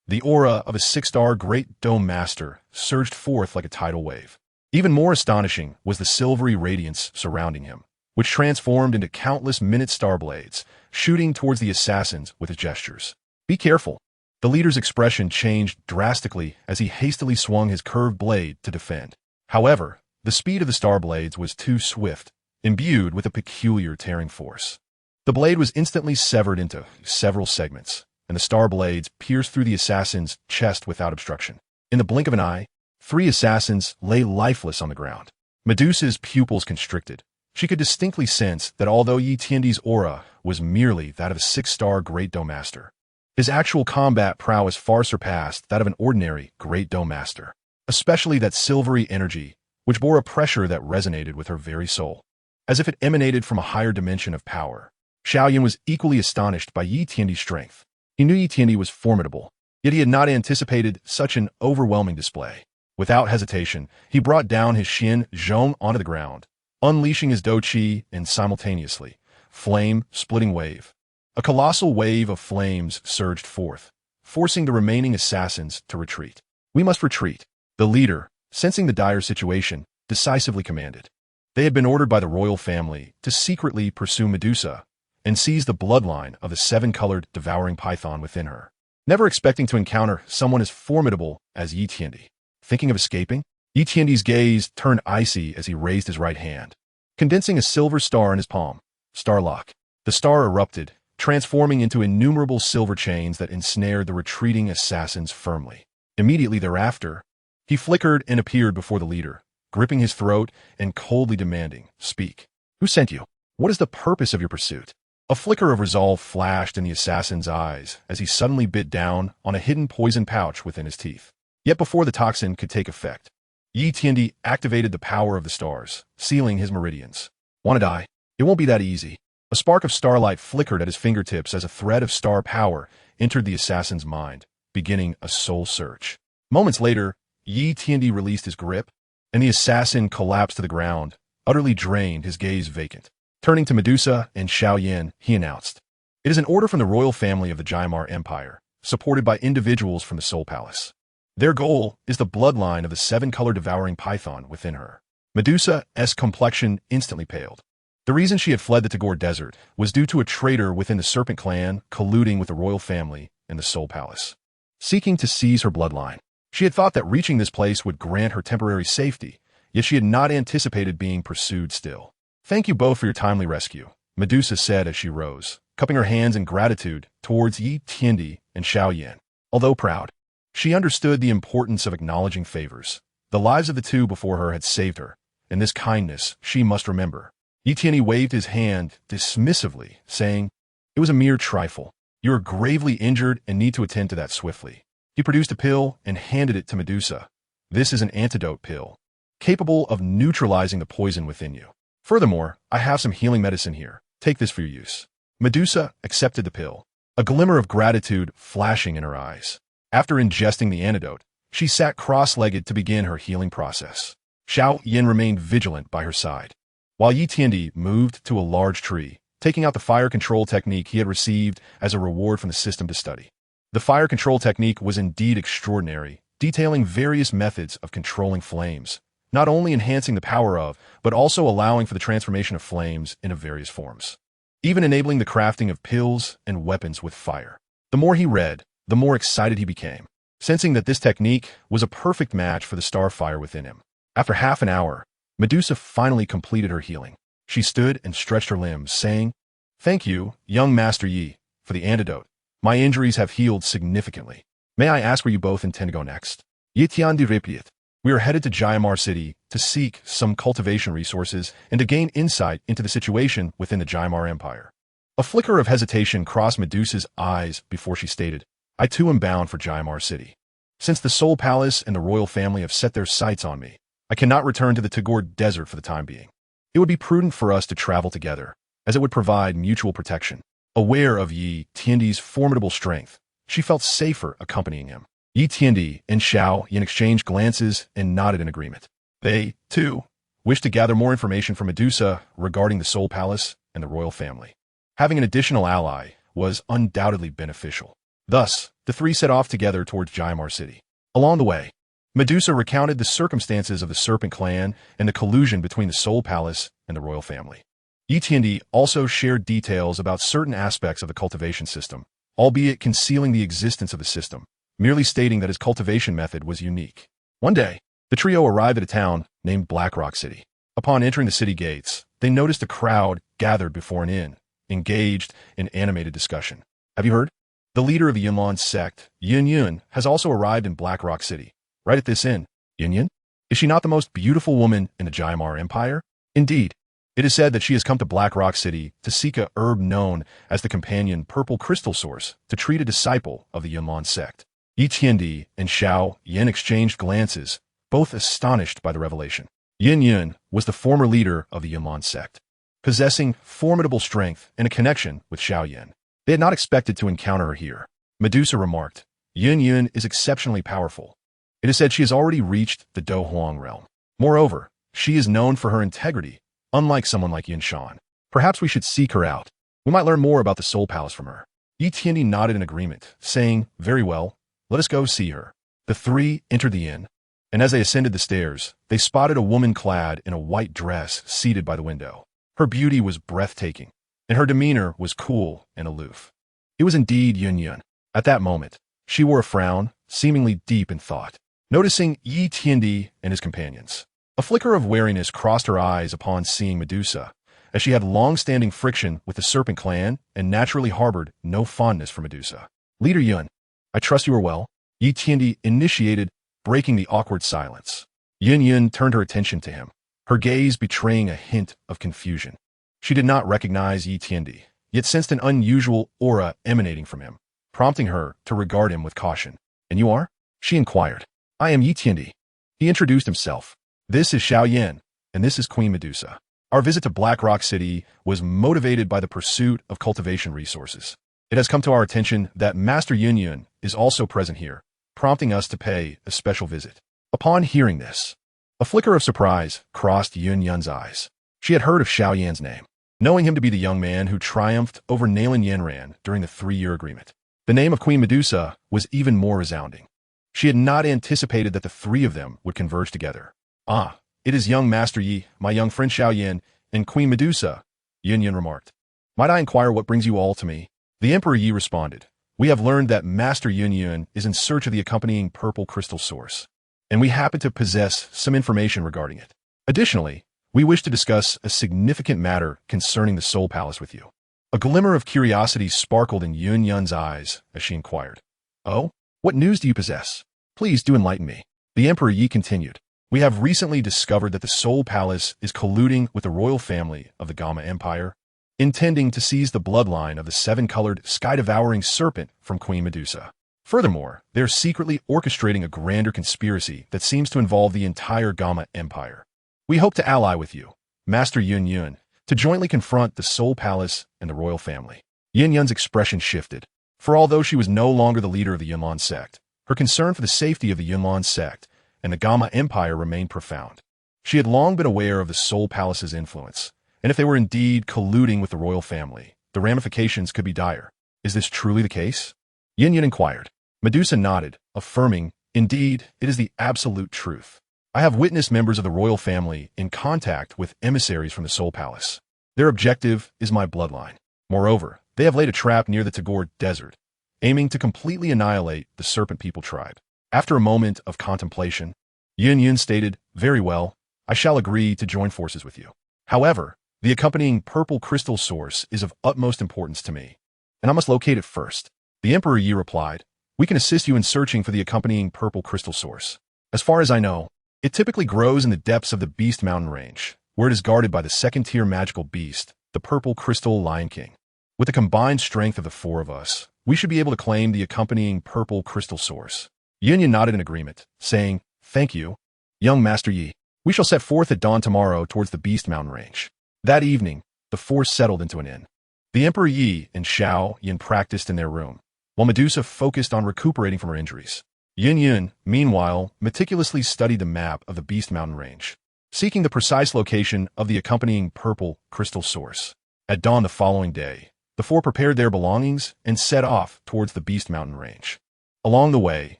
The aura of a six-star Great Dome Master surged forth like a tidal wave. Even more astonishing was the silvery radiance surrounding him, which transformed into countless minute star blades, shooting towards the assassins with his gestures. Be careful. The leader's expression changed drastically as he hastily swung his curved blade to defend. However, the speed of the star blades was too swift, imbued with a peculiar tearing force. The blade was instantly severed into several segments, and the star blades pierced through the assassin's chest without obstruction. In the blink of an eye, 3 assassins lay lifeless on the ground. Medusa's pupils constricted. She could distinctly sense that although Yi Tiandi's aura was merely that of a 6-star Great Dome Master, his actual combat prowess far surpassed that of an ordinary Great Dome Master, especially that silvery energy, which bore a pressure that resonated with her very soul, as if it emanated from a higher dimension of power. Xiaoyan was equally astonished by Yi Tiandi's strength. He knew Yi Tiandi was formidable, yet he had not anticipated such an overwhelming display. Without hesitation, he brought down his Xin Zhong onto the ground, unleashing his Do Qi and simultaneously, flame-splitting wave. A colossal wave of flames surged forth, forcing the remaining assassins to retreat. We must retreat. The leader, sensing the dire situation, decisively commanded. They had been ordered by the royal family to secretly pursue Medusa and seize the bloodline of the 7-colored devouring python within her. Never expecting to encounter someone as formidable as Yi Tiandi. Thinking of escaping? Yi Tiandi's gaze turned icy as he raised his right hand, condensing a silver star in his palm. Starlock. The star erupted, transforming into innumerable silver chains that ensnared the retreating assassins firmly. Immediately thereafter, he flickered and appeared before the leader, gripping his throat and coldly demanding, "Speak. Who sent you? What is the purpose of your pursuit?" A flicker of resolve flashed in the assassin's eyes as he suddenly bit down on a hidden poison pouch within his teeth. Yet before the toxin could take effect, Yi Tiandi activated the power of the stars, sealing his meridians. "Want to die? It won't be that easy." A spark of starlight flickered at his fingertips as a thread of star power entered the assassin's mind, beginning a soul search. Moments later, Yi Tiandi released his grip, and the assassin collapsed to the ground, utterly drained, his gaze vacant. Turning to Medusa and Xiaoyan, he announced, "It is an order from the royal family of the Qingyang Empire, supported by individuals from the Soul Palace. Their goal is the bloodline of the 7-colored devouring python within her." Medusa's complexion instantly paled. The reason she had fled the Tagore Desert was due to a traitor within the Serpent Clan colluding with the royal family and the Soul Palace, seeking to seize her bloodline. She had thought that reaching this place would grant her temporary safety, yet she had not anticipated being pursued still. "Thank you both for your timely rescue," Medusa said as she rose, cupping her hands in gratitude towards Yi Tiandi and Xiaoyan. Although proud, she understood the importance of acknowledging favors. The lives of the two before her had saved her, and this kindness she must remember. Yi Tiandi waved his hand dismissively, saying, "It was a mere trifle. You are gravely injured and need to attend to that swiftly." He produced a pill and handed it to Medusa. "This is an antidote pill, capable of neutralizing the poison within you. Furthermore, I have some healing medicine here. Take this for your use." Medusa accepted the pill, a glimmer of gratitude flashing in her eyes. After ingesting the antidote, she sat cross-legged to begin her healing process. Xiaoyan remained vigilant by her side, while Yi Tiandi moved to a large tree, taking out the fire control technique he had received as a reward from the system to study. The fire control technique was indeed extraordinary, detailing various methods of controlling flames, not only enhancing the power of, but also allowing for the transformation of flames into various forms, even enabling the crafting of pills and weapons with fire. The more he read, the more excited he became, sensing that this technique was a perfect match for the star fire within him. After half an hour, Medusa finally completed her healing. She stood and stretched her limbs, saying, "Thank you, young Master Yi, for the antidote. My injuries have healed significantly. May I ask where you both intend to go next?" "Yi Tiandi replied, we are headed to Qingyang City to seek some cultivation resources and to gain insight into the situation within the Qingyang Empire." A flicker of hesitation crossed Medusa's eyes before she stated, "I too am bound for Qingyang City. Since the Soul Palace and the royal family have set their sights on me, I cannot return to the Tagore Desert for the time being. It would be prudent for us to travel together, as it would provide mutual protection." Aware of Yi Tiandi's formidable strength, she felt safer accompanying him. Yi Tiandi and Xiaoyan exchanged glances and nodded in agreement. They, too, wished to gather more information from Medusa regarding the Soul Palace and the royal family. Having an additional ally was undoubtedly beneficial. Thus, the three set off together towards Jymar City. Along the way, Medusa recounted the circumstances of the Serpent Clan and the collusion between the Soul Palace and the royal family. Yi also shared details about certain aspects of the cultivation system, albeit concealing the existence of the system, merely stating that his cultivation method was unique. One day, the trio arrived at a town named Blackrock City. Upon entering the city gates, they noticed a crowd gathered before an inn, engaged in animated discussion. Have you heard? The leader of the Yunlan sect, Yun, has also arrived in Blackrock City. Right at this inn. Yun? Is she not the most beautiful woman in the Jymar Empire? Indeed. It is said that she has come to Blackrock City to seek a herb known as the companion purple crystal source to treat a disciple of the Yunlan sect. Yi Tiandi and Xiao Yan exchanged glances, both astonished by the revelation. Yun was the former leader of the Yunlan sect, possessing formidable strength and a connection with Xiao Yan. They had not expected to encounter her here. Medusa remarked, Yun is exceptionally powerful. It is said she has already reached the Do Huang realm. Moreover, she is known for her integrity, unlike someone like Yin Shan. Perhaps we should seek her out. We might learn more about the Soul Palace from her. Yi Tiandi nodded in agreement, saying, very well, let us go see her. The three entered the inn, and as they ascended the stairs, they spotted a woman clad in a white dress seated by the window. Her beauty was breathtaking, and her demeanor was cool and aloof. It was indeed Yun. At that moment, she wore a frown, seemingly deep in thought. Noticing Yi Tiandi and his companions, a flicker of wariness crossed her eyes upon seeing Medusa, as she had long-standing friction with the Serpent Clan and naturally harbored no fondness for Medusa. Leader Yun, I trust you are well. Yi Tiandi initiated, breaking the awkward silence. Yun turned her attention to him, her gaze betraying a hint of confusion. She did not recognize Yi Tiandi, yet sensed an unusual aura emanating from him, prompting her to regard him with caution. And you are? She inquired. I am Yi Tiandi. He introduced himself. This is Xiao Yan, and this is Queen Medusa. Our visit to Blackrock City was motivated by the pursuit of cultivation resources. It has come to our attention that Master Yun is also present here, prompting us to pay a special visit. Upon hearing this, a flicker of surprise crossed Yun's eyes. She had heard of Xiao Yan's name, knowing him to be the young man who triumphed over Nalan Yanran during the 3-year agreement. The name of Queen Medusa was even more resounding. She had not anticipated that the three of them would converge together. Ah, it is young Master Yi, my young friend Xiao Yan, and Queen Medusa, Yun remarked. Might I inquire what brings you all to me? The Emperor Yi responded. We have learned that Master Yun is in search of the accompanying purple crystal source, and we happen to possess some information regarding it. Additionally, we wish to discuss a significant matter concerning the Soul Palace with you. A glimmer of curiosity sparkled in Yun's eyes as she inquired. Oh? What news do you possess? Please do enlighten me. The Emperor Yi continued. We have recently discovered that the Soul Palace is colluding with the royal family of the Gamma Empire, intending to seize the bloodline of the 7-colored, sky-devouring serpent from Queen Medusa. Furthermore, they're secretly orchestrating a grander conspiracy that seems to involve the entire Gamma Empire. We hope to ally with you, Master Yun, to jointly confront the Soul Palace and the royal family. Yun's expression shifted, for although she was no longer the leader of the Yunlan sect, her concern for the safety of the Yunlan sect and the Gamma Empire remained profound. She had long been aware of the Soul Palace's influence, and if they were indeed colluding with the royal family, the ramifications could be dire. Is this truly the case? Yun inquired. Medusa nodded, affirming, indeed, it is the absolute truth. I have witnessed members of the royal family in contact with emissaries from the Soul Palace. Their objective is my bloodline. Moreover, they have laid a trap near the Tagore Desert, aiming to completely annihilate the Serpent People tribe. After a moment of contemplation, Yun stated, very well, I shall agree to join forces with you. However, the accompanying purple crystal source is of utmost importance to me, and I must locate it first. The Emperor Yi replied, we can assist you in searching for the accompanying purple crystal source. As far as I know, it typically grows in the depths of the Beast Mountain Range, where it is guarded by the 2nd-tier magical beast, the Purple Crystal Lion King. With the combined strength of the 4 of us, we should be able to claim the accompanying purple crystal source. Yun nodded in agreement, saying, thank you, young Master Yi. We shall set forth at dawn tomorrow towards the Beast Mountain Range. That evening, the 4 settled into an inn. The Emperor Yi and Xiao Yan practiced in their room, while Medusa focused on recuperating from her injuries. Yun, meanwhile, meticulously studied the map of the Beast Mountain Range, seeking the precise location of the accompanying purple crystal source. At dawn the following day, The four prepared their belongings and set off towards the Beast Mountain range. Along the way,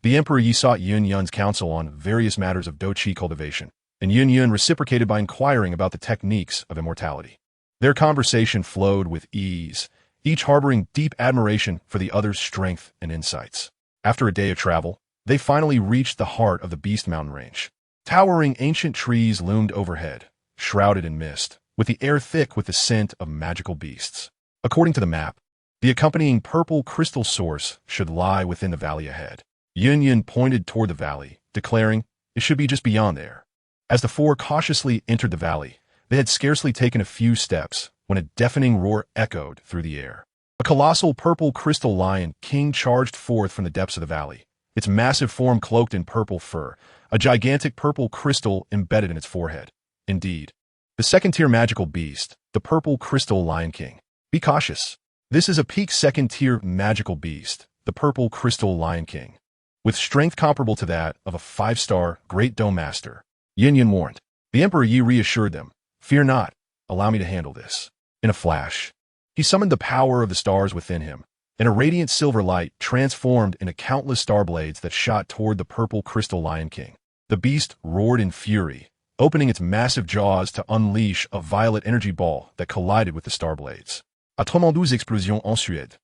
the Emperor Yi sought Yun Yun's counsel on various matters of Do-Chi cultivation, and Yun Yun reciprocated by inquiring about the techniques of immortality. Their conversation flowed with ease, each harboring deep admiration for the other's strength and insights. After a day of travel, they finally reached the heart of the Beast Mountain range. Towering ancient trees loomed overhead, shrouded in mist, with the air thick with the scent of magical beasts. According to the map, the accompanying purple crystal source should lie within the valley ahead. Yun Yun pointed toward the valley, declaring, "It should be just beyond there." As the four cautiously entered the valley, they had scarcely taken a few steps when a deafening roar echoed through the air. A colossal purple crystal lion king charged forth from the depths of the valley, its massive form cloaked in purple fur, a gigantic purple crystal embedded in its forehead. Indeed, the second-tier magical beast, the purple crystal lion king. Be cautious. This is a peak second-tier magical beast, the purple crystal lion king, with strength comparable to that of a 5-star Great Dome Master. Yin Yun warned. The Emperor Yi reassured them. "Fear not. Allow me to handle this." In a flash, he summoned the power of the stars within him, and a radiant silver light transformed into countless star blades that shot toward the purple crystal lion king. The beast roared in fury, opening its massive jaws to unleash a violet energy ball that collided with the star blades. A tremendous explosion ensued,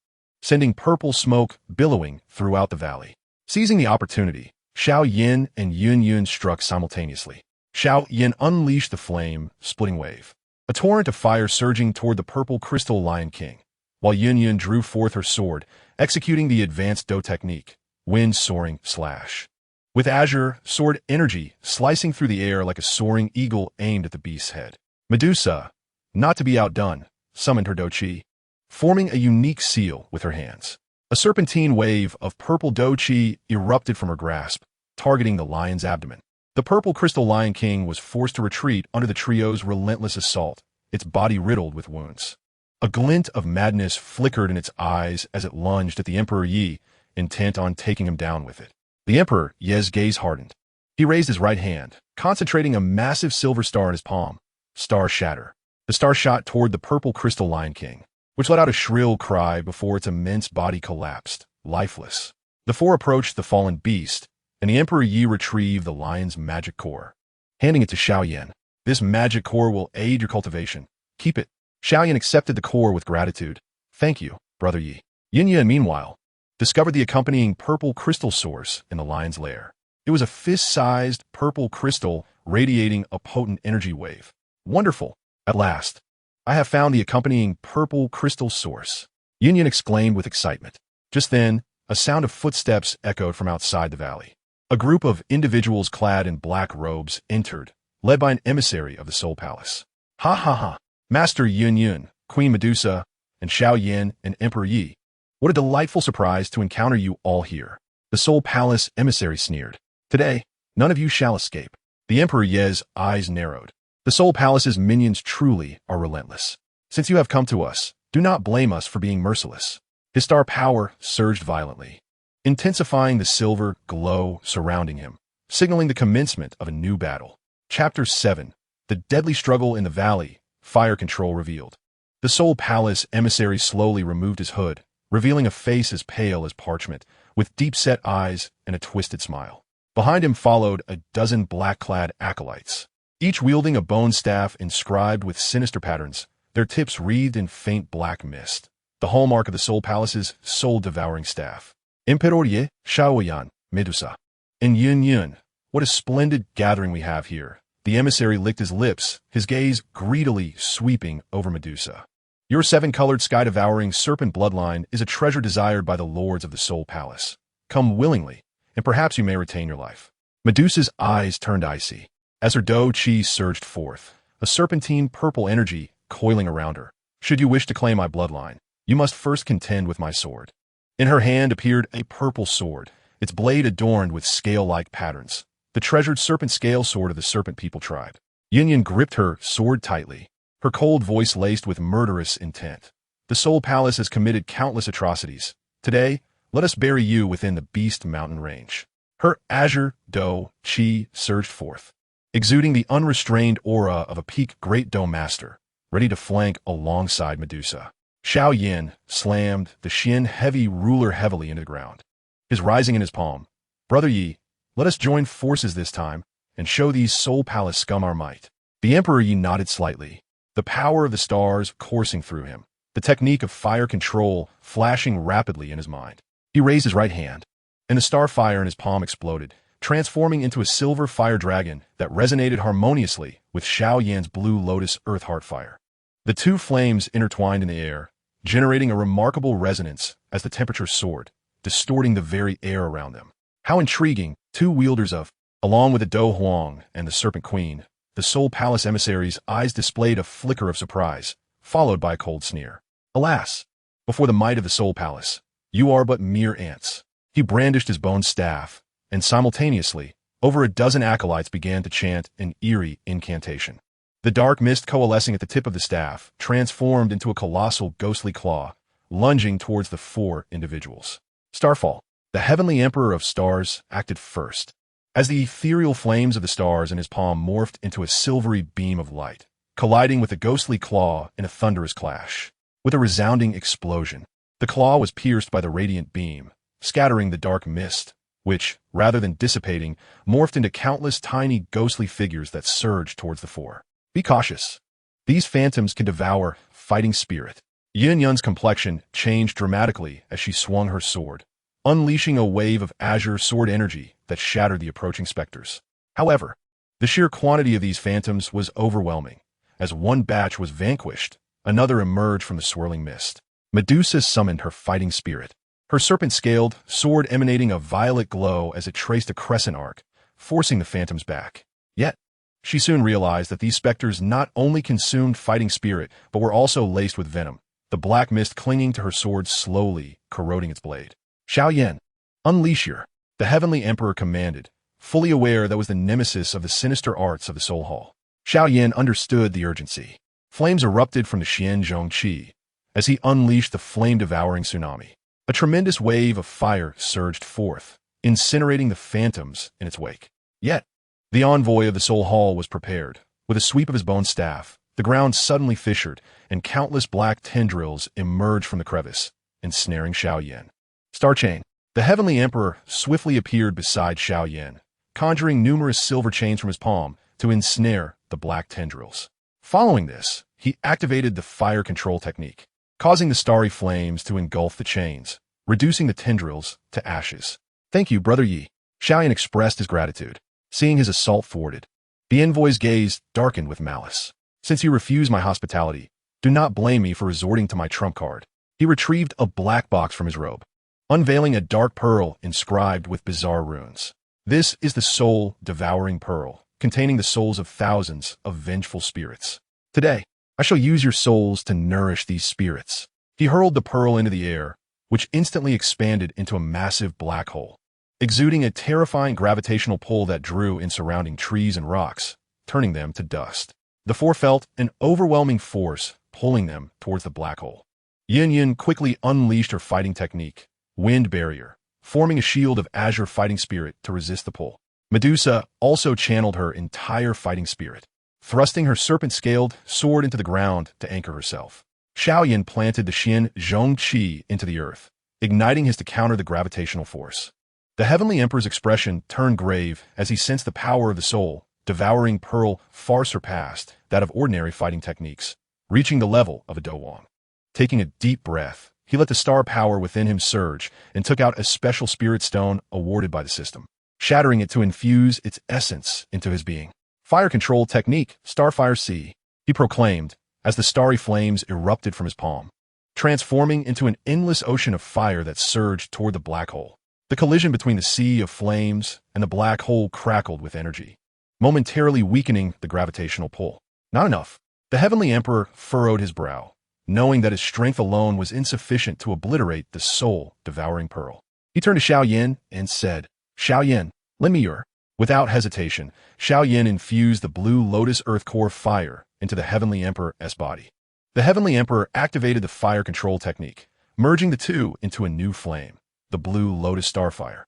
sending purple smoke billowing throughout the valley. Seizing the opportunity, Xiao Yin and Yun Yun struck simultaneously. Xiao Yin unleashed the flame-splitting wave, a torrent of fire surging toward the purple crystal lion king, while Yun Yun drew forth her sword, executing the advanced Do technique, wind-soaring slash. With azure sword energy slicing through the air like a soaring eagle aimed at the beast's head. Medusa, not to be outdone, summoned her Do-Chi, forming a unique seal with her hands. A serpentine wave of purple Do-Chi erupted from her grasp, targeting the lion's abdomen. The purple crystal lion king was forced to retreat under the trio's relentless assault, its body riddled with wounds. A glint of madness flickered in its eyes as it lunged at the Emperor Yi, intent on taking him down with it. The Emperor Yi's gaze hardened. He raised his right hand, concentrating a massive silver star in his palm. Star shatter. The star shot toward the purple crystal lion king, which let out a shrill cry before its immense body collapsed, lifeless. The four approached the fallen beast, and the Emperor Yi retrieved the lion's magic core, handing it to Xiao Yan. "This magic core will aid your cultivation. Keep it." Xiao Yan accepted the core with gratitude. "Thank you, Brother Yi." Yin Yan, meanwhile, discovered the accompanying purple crystal source in the lion's lair. It was a fist-sized purple crystal radiating a potent energy wave. "Wonderful! At last, I have found the accompanying purple crystal source," Yin Yan exclaimed with excitement. Just then, a sound of footsteps echoed from outside the valley. A group of individuals clad in black robes entered, led by an emissary of the Soul Palace. "Ha ha ha! Master Yun Yun, Queen Medusa, and Xiao Yan and Emperor Yi. What a delightful surprise to encounter you all here." The Soul Palace emissary sneered. "Today, none of you shall escape." The Emperor Yi's eyes narrowed. The Soul Palace's minions truly are relentless. "Since you have come to us, do not blame us for being merciless." His star power surged violently, intensifying the silver glow surrounding him, signaling the commencement of a new battle. Chapter 7. The Deadly Struggle in the Valley, Fire Control Revealed. The Soul Palace emissary slowly removed his hood, revealing a face as pale as parchment, with deep-set eyes and a twisted smile. Behind him followed a dozen black-clad acolytes, each wielding a bone staff inscribed with sinister patterns, their tips wreathed in faint black mist, the hallmark of the Soul Palace's soul-devouring staff. "Emperor Yi, Xiaoyan, Medusa, and Yun Yun, what a splendid gathering we have here." The emissary licked his lips, his gaze greedily sweeping over Medusa. "Your 7-colored sky-devouring serpent bloodline is a treasure desired by the lords of the Soul Palace. Come willingly, and perhaps you may retain your life." Medusa's eyes turned icy as her Do-Chi surged forth, a serpentine purple energy coiling around her. "Should you wish to claim my bloodline, you must first contend with my sword." In her hand appeared a purple sword, its blade adorned with scale-like patterns, the treasured serpent scale sword of the serpent people tribe. Yin Yin gripped her sword tightly, her cold voice laced with murderous intent. "The Soul Palace has committed countless atrocities. Today, let us bury you within the Beast Mountain range." Her azure Do-Chi surged forth, exuding the unrestrained aura of a peak Great Dome Master, ready to flank alongside Medusa. Xiao Yin slammed the Xian heavy ruler heavily into the ground. His rising in his palm. Brother Yi, let us join forces this time and show these Soul Palace scum our might. The Emperor Yi nodded slightly, the power of the stars coursing through him, the technique of fire control flashing rapidly in his mind. He raised his right hand, and the star fire in his palm exploded, transforming into a silver fire dragon that resonated harmoniously with Xiao Yan's blue lotus earth heart fire. The two flames intertwined in the air, generating a remarkable resonance as the temperature soared, distorting the very air around them. How intriguing, two wielders of, along with the Do Huang and the Serpent Queen, the Soul Palace emissaries' eyes displayed a flicker of surprise, followed by a cold sneer. Alas, before the might of the Soul Palace, you are but mere ants. He brandished his bone staff, and simultaneously, over a dozen acolytes began to chant an eerie incantation. The dark mist coalescing at the tip of the staff transformed into a colossal ghostly claw, lunging towards the four individuals. Starfall, the heavenly emperor of stars, acted first. As the ethereal flames of the stars in his palm morphed into a silvery beam of light, colliding with the ghostly claw in a thunderous clash. With a resounding explosion, the claw was pierced by the radiant beam, scattering the dark mist, which, rather than dissipating, morphed into countless tiny ghostly figures that surged towards the four. Be cautious. These phantoms can devour fighting spirit. Yin Yun's complexion changed dramatically as she swung her sword, unleashing a wave of azure sword energy that shattered the approaching specters. However, the sheer quantity of these phantoms was overwhelming. As one batch was vanquished, another emerged from the swirling mist. Medusa summoned her fighting spirit, her serpent-scaled sword emanating a violet glow as it traced a crescent arc, forcing the phantoms back. Yet, she soon realized that these specters not only consumed fighting spirit, but were also laced with venom, the black mist clinging to her sword slowly corroding its blade. Xiao Yan, unleash your, the heavenly emperor commanded, fully aware that was the nemesis of the sinister arts of the Soul Hall. Xiao Yan understood the urgency. Flames erupted from the Xian Zhongqi as he unleashed the flame-devouring tsunami. A tremendous wave of fire surged forth, incinerating the phantoms in its wake. Yet, the envoy of the Soul Hall was prepared. With a sweep of his bone staff, the ground suddenly fissured, and countless black tendrils emerged from the crevice, ensnaring Xiao Yan. Starchain, the heavenly emperor, swiftly appeared beside Xiao Yan, conjuring numerous silver chains from his palm to ensnare the black tendrils. Following this, he activated the fire control technique, causing the starry flames to engulf the chains, reducing the tendrils to ashes. Thank you, Brother Yi. Xiao Yan expressed his gratitude. Seeing his assault thwarted, the envoy's gaze darkened with malice. Since you refuse my hospitality, do not blame me for resorting to my trump card. He retrieved a black box from his robe, unveiling a dark pearl inscribed with bizarre runes. This is the soul-devouring pearl, containing the souls of thousands of vengeful spirits. Today, I shall use your souls to nourish these spirits. He hurled the pearl into the air, which instantly expanded into a massive black hole, exuding a terrifying gravitational pull that drew in surrounding trees and rocks, turning them to dust. The four felt an overwhelming force pulling them towards the black hole. Yin Yin quickly unleashed her fighting technique, Wind Barrier, forming a shield of azure fighting spirit to resist the pull. Medusa also channeled her entire fighting spirit, thrusting her serpent-scaled sword into the ground to anchor herself. Xiao Yan planted the Xian Zhongqi into the earth, igniting his to counter the gravitational force. The heavenly emperor's expression turned grave as he sensed the power of the soul-devouring pearl far surpassed that of ordinary fighting techniques, reaching the level of a Do Wang. Taking a deep breath, he let the star power within him surge and took out a special spirit stone awarded by the system, shattering it to infuse its essence into his being. Fire control technique, Starfire C, he proclaimed as the starry flames erupted from his palm, transforming into an endless ocean of fire that surged toward the black hole. The collision between the sea of flames and the black hole crackled with energy, momentarily weakening the gravitational pull. Not enough. The heavenly emperor furrowed his brow, knowing that his strength alone was insufficient to obliterate the soul-devouring pearl. He turned to Xiao Yan and said, Xiao Yan, lend me your... Without hesitation, Xiao Yan infused the blue lotus earth core fire into the heavenly emperor's body. The heavenly emperor activated the fire control technique, merging the two into a new flame, the blue lotus starfire.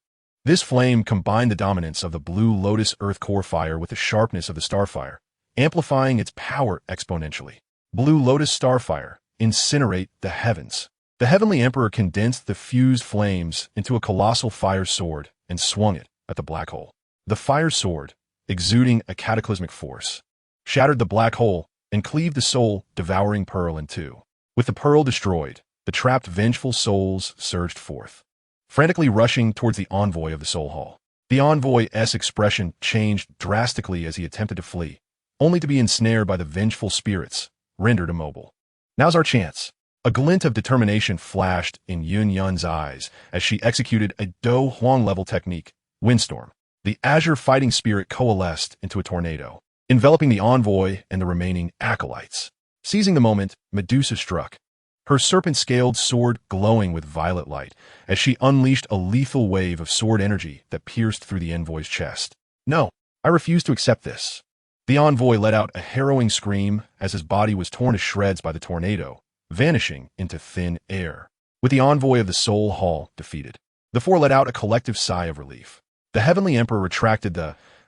This flame combined the dominance of the blue lotus earth core fire with the sharpness of the starfire, amplifying its power exponentially. Blue lotus starfire, incinerate the heavens. The Heavenly Emperor condensed the fused flames into a colossal fire sword and swung it at the black hole. The fire sword, exuding a cataclysmic force, shattered the black hole and cleaved the soul-devouring pearl in two. With the pearl destroyed, the trapped vengeful souls surged forth, frantically rushing towards the envoy of the soul hall. The envoy's expression changed drastically as he attempted to flee, only to be ensnared by the vengeful spirits, rendered immobile. Now's our chance. A glint of determination flashed in Yun Yun's eyes as she executed a Do Huang-level technique, Windstorm. The azure fighting spirit coalesced into a tornado, enveloping the envoy and the remaining acolytes. Seizing the moment, Medusa struck, her serpent-scaled sword glowing with violet light as she unleashed a lethal wave of sword energy that pierced through the envoy's chest. No, I refuse to accept this. The envoy let out a harrowing scream as his body was torn to shreds by the tornado, vanishing into thin air. With the envoy of the soul hall defeated, the four let out a collective sigh of relief. The Heavenly Emperor retracted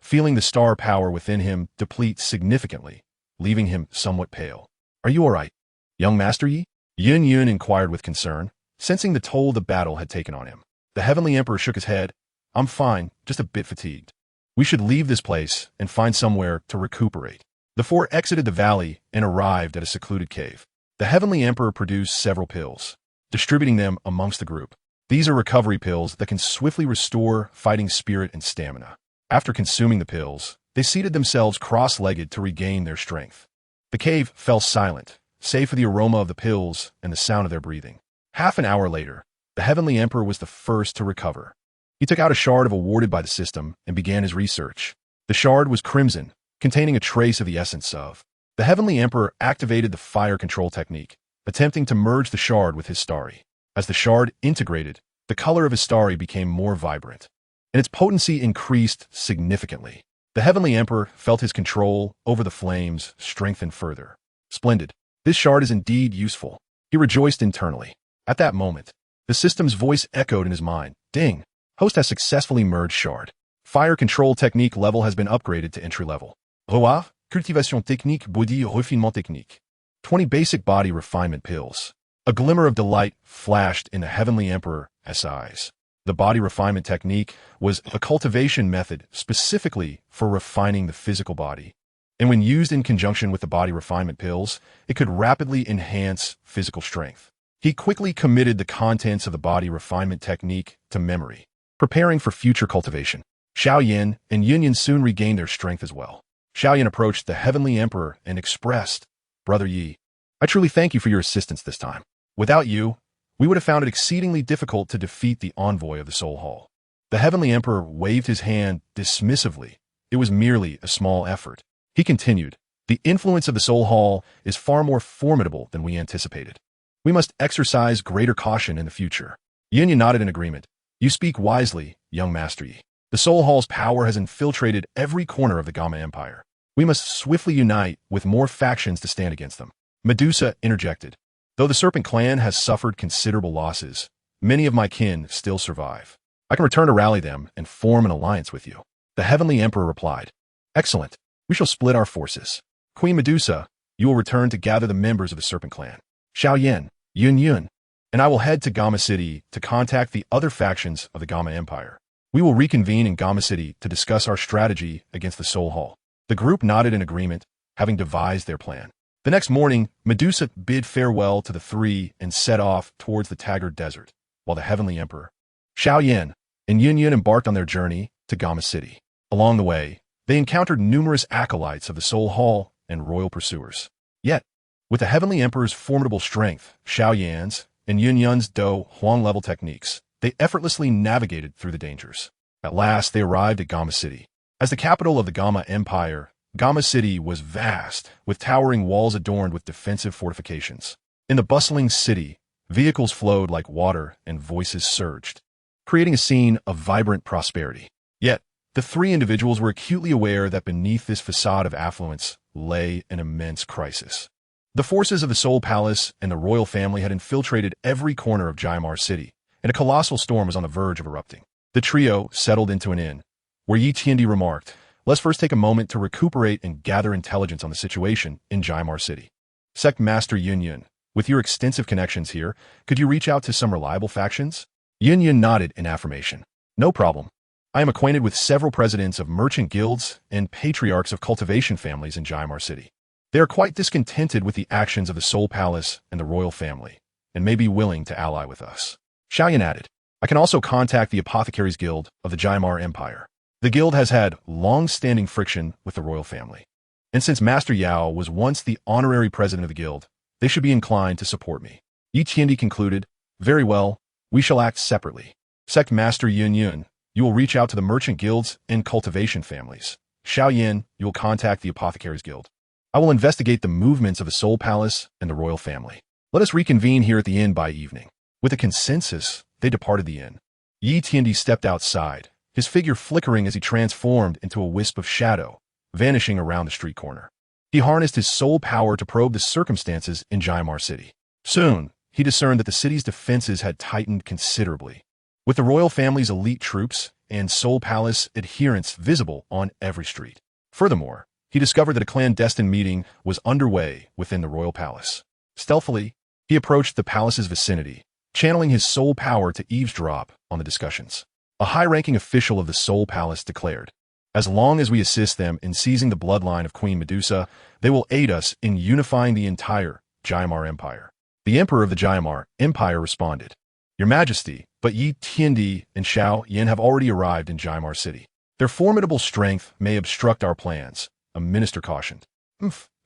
feeling the star power within him deplete significantly, leaving him somewhat pale. Are you all right, young Master Yi? Yun Yun inquired with concern, sensing the toll the battle had taken on him. The Heavenly Emperor shook his head. I'm fine, just a bit fatigued. We should leave this place and find somewhere to recuperate. The four exited the valley and arrived at a secluded cave. The Heavenly Emperor produced several pills, distributing them amongst the group. These are recovery pills that can swiftly restore fighting spirit and stamina. After consuming the pills, they seated themselves cross-legged to regain their strength. The cave fell silent, save for the aroma of the pills and the sound of their breathing. Half an hour later, the Heavenly Emperor was the first to recover. He took out a shard of awarded by the system and began his research. The shard was crimson, containing a trace of the essence of. The Heavenly Emperor activated the fire control technique, attempting to merge the shard with his starry. As the shard integrated, the color of his starry became more vibrant, and its potency increased significantly. The Heavenly Emperor felt his control over the flames strengthen further. Splendid. This shard is indeed useful. He rejoiced internally. At that moment, the system's voice echoed in his mind. Ding! Host has successfully merged shard. Fire control technique level has been upgraded to entry level. Roa, Cultivation technique, body refinement technique. 20 basic body refinement pills. A glimmer of delight flashed in the Heavenly Emperor's eyes. The body refinement technique was a cultivation method specifically for refining the physical body, and when used in conjunction with the body refinement pills, it could rapidly enhance physical strength. He quickly committed the contents of the body refinement technique to memory, preparing for future cultivation. Xiaoyan and Yunyan soon regained their strength as well. Xiaoyan approached the Heavenly Emperor and expressed, Brother Yi, I truly thank you for your assistance this time. Without you, we would have found it exceedingly difficult to defeat the envoy of the Soul Hall. The Heavenly Emperor waved his hand dismissively. It was merely a small effort. He continued, the influence of the Soul Hall is far more formidable than we anticipated. We must exercise greater caution in the future. Yunyan nodded in agreement. You speak wisely, young Master Yi. The Soul Hall's power has infiltrated every corner of the Gamma Empire. We must swiftly unite with more factions to stand against them. Medusa interjected. Though the Serpent Clan has suffered considerable losses, many of my kin still survive. I can return to rally them and form an alliance with you. The Heavenly Emperor replied. Excellent. We shall split our forces. Queen Medusa, you will return to gather the members of the Serpent Clan. Xiaoyan, Yun Yun, and I will head to Gamma City to contact the other factions of the Gamma Empire. We will reconvene in Gamma City to discuss our strategy against the Soul Hall. The group nodded in agreement, having devised their plan. The next morning, Medusa bid farewell to the three and set off towards the Taggart Desert, while the Heavenly Emperor, Xiaoyan, and Yun Yun embarked on their journey to Gamma City. Along the way, they encountered numerous acolytes of the Soul Hall and royal pursuers. Yet, with the Heavenly Emperor's formidable strength, Xiaoyan's, and Yun Yun's Do Huang-level techniques, they effortlessly navigated through the dangers. At last, they arrived at Gamma City. As the capital of the Gamma Empire, Gamma City was vast, with towering walls adorned with defensive fortifications. In the bustling city, vehicles flowed like water and voices surged, creating a scene of vibrant prosperity. Yet, the three individuals were acutely aware that beneath this facade of affluence lay an immense crisis. The forces of the Soul Palace and the royal family had infiltrated every corner of Jaimar City, and a colossal storm was on the verge of erupting. The trio settled into an inn, where Yi Tiandi remarked, let's first take a moment to recuperate and gather intelligence on the situation in Jaimar City. Sect Master Yun Yun, With your extensive connections here, could you reach out to some reliable factions? Yin Yin nodded in affirmation. No problem. I am acquainted with several presidents of merchant guilds and patriarchs of cultivation families in Qingyang City. They are quite discontented with the actions of the Soul Palace and the royal family, and may be willing to ally with us. Xiaoyan added, I can also contact the Apothecaries Guild of the Qingyang Empire. The guild has had long-standing friction with the royal family. And since Master Yao was once the honorary president of the guild, they should be inclined to support me. Yi Qiandi concluded, Very well, we shall act separately. Sect Master Yun Yun, you will reach out to the merchant guilds and cultivation families. Xiao Yin, you will contact the Apothecaries Guild. I will investigate the movements of the Soul Palace and the royal family. Let us reconvene here at the inn by evening. With a consensus, they departed the inn. Yi Tiandi stepped outside, his figure flickering as he transformed into a wisp of shadow, vanishing around the street corner. He harnessed his soul power to probe the circumstances in Qingyang City. Soon, he discerned that the city's defenses had tightened considerably, with the royal family's elite troops and Soul Palace adherents visible on every street. Furthermore, he discovered that a clandestine meeting was underway within the royal palace. Stealthily, he approached the palace's vicinity, channeling his soul power to eavesdrop on the discussions. A high-ranking official of the Soul Palace declared, As long as we assist them in seizing the bloodline of Queen Medusa, they will aid us in unifying the entire Qingyang Empire. The Emperor of the Qingyang Empire responded, Your Majesty, but Yi Tiandi and Xiao Yin have already arrived in Qingyang City. Their formidable strength may obstruct our plans, a minister cautioned.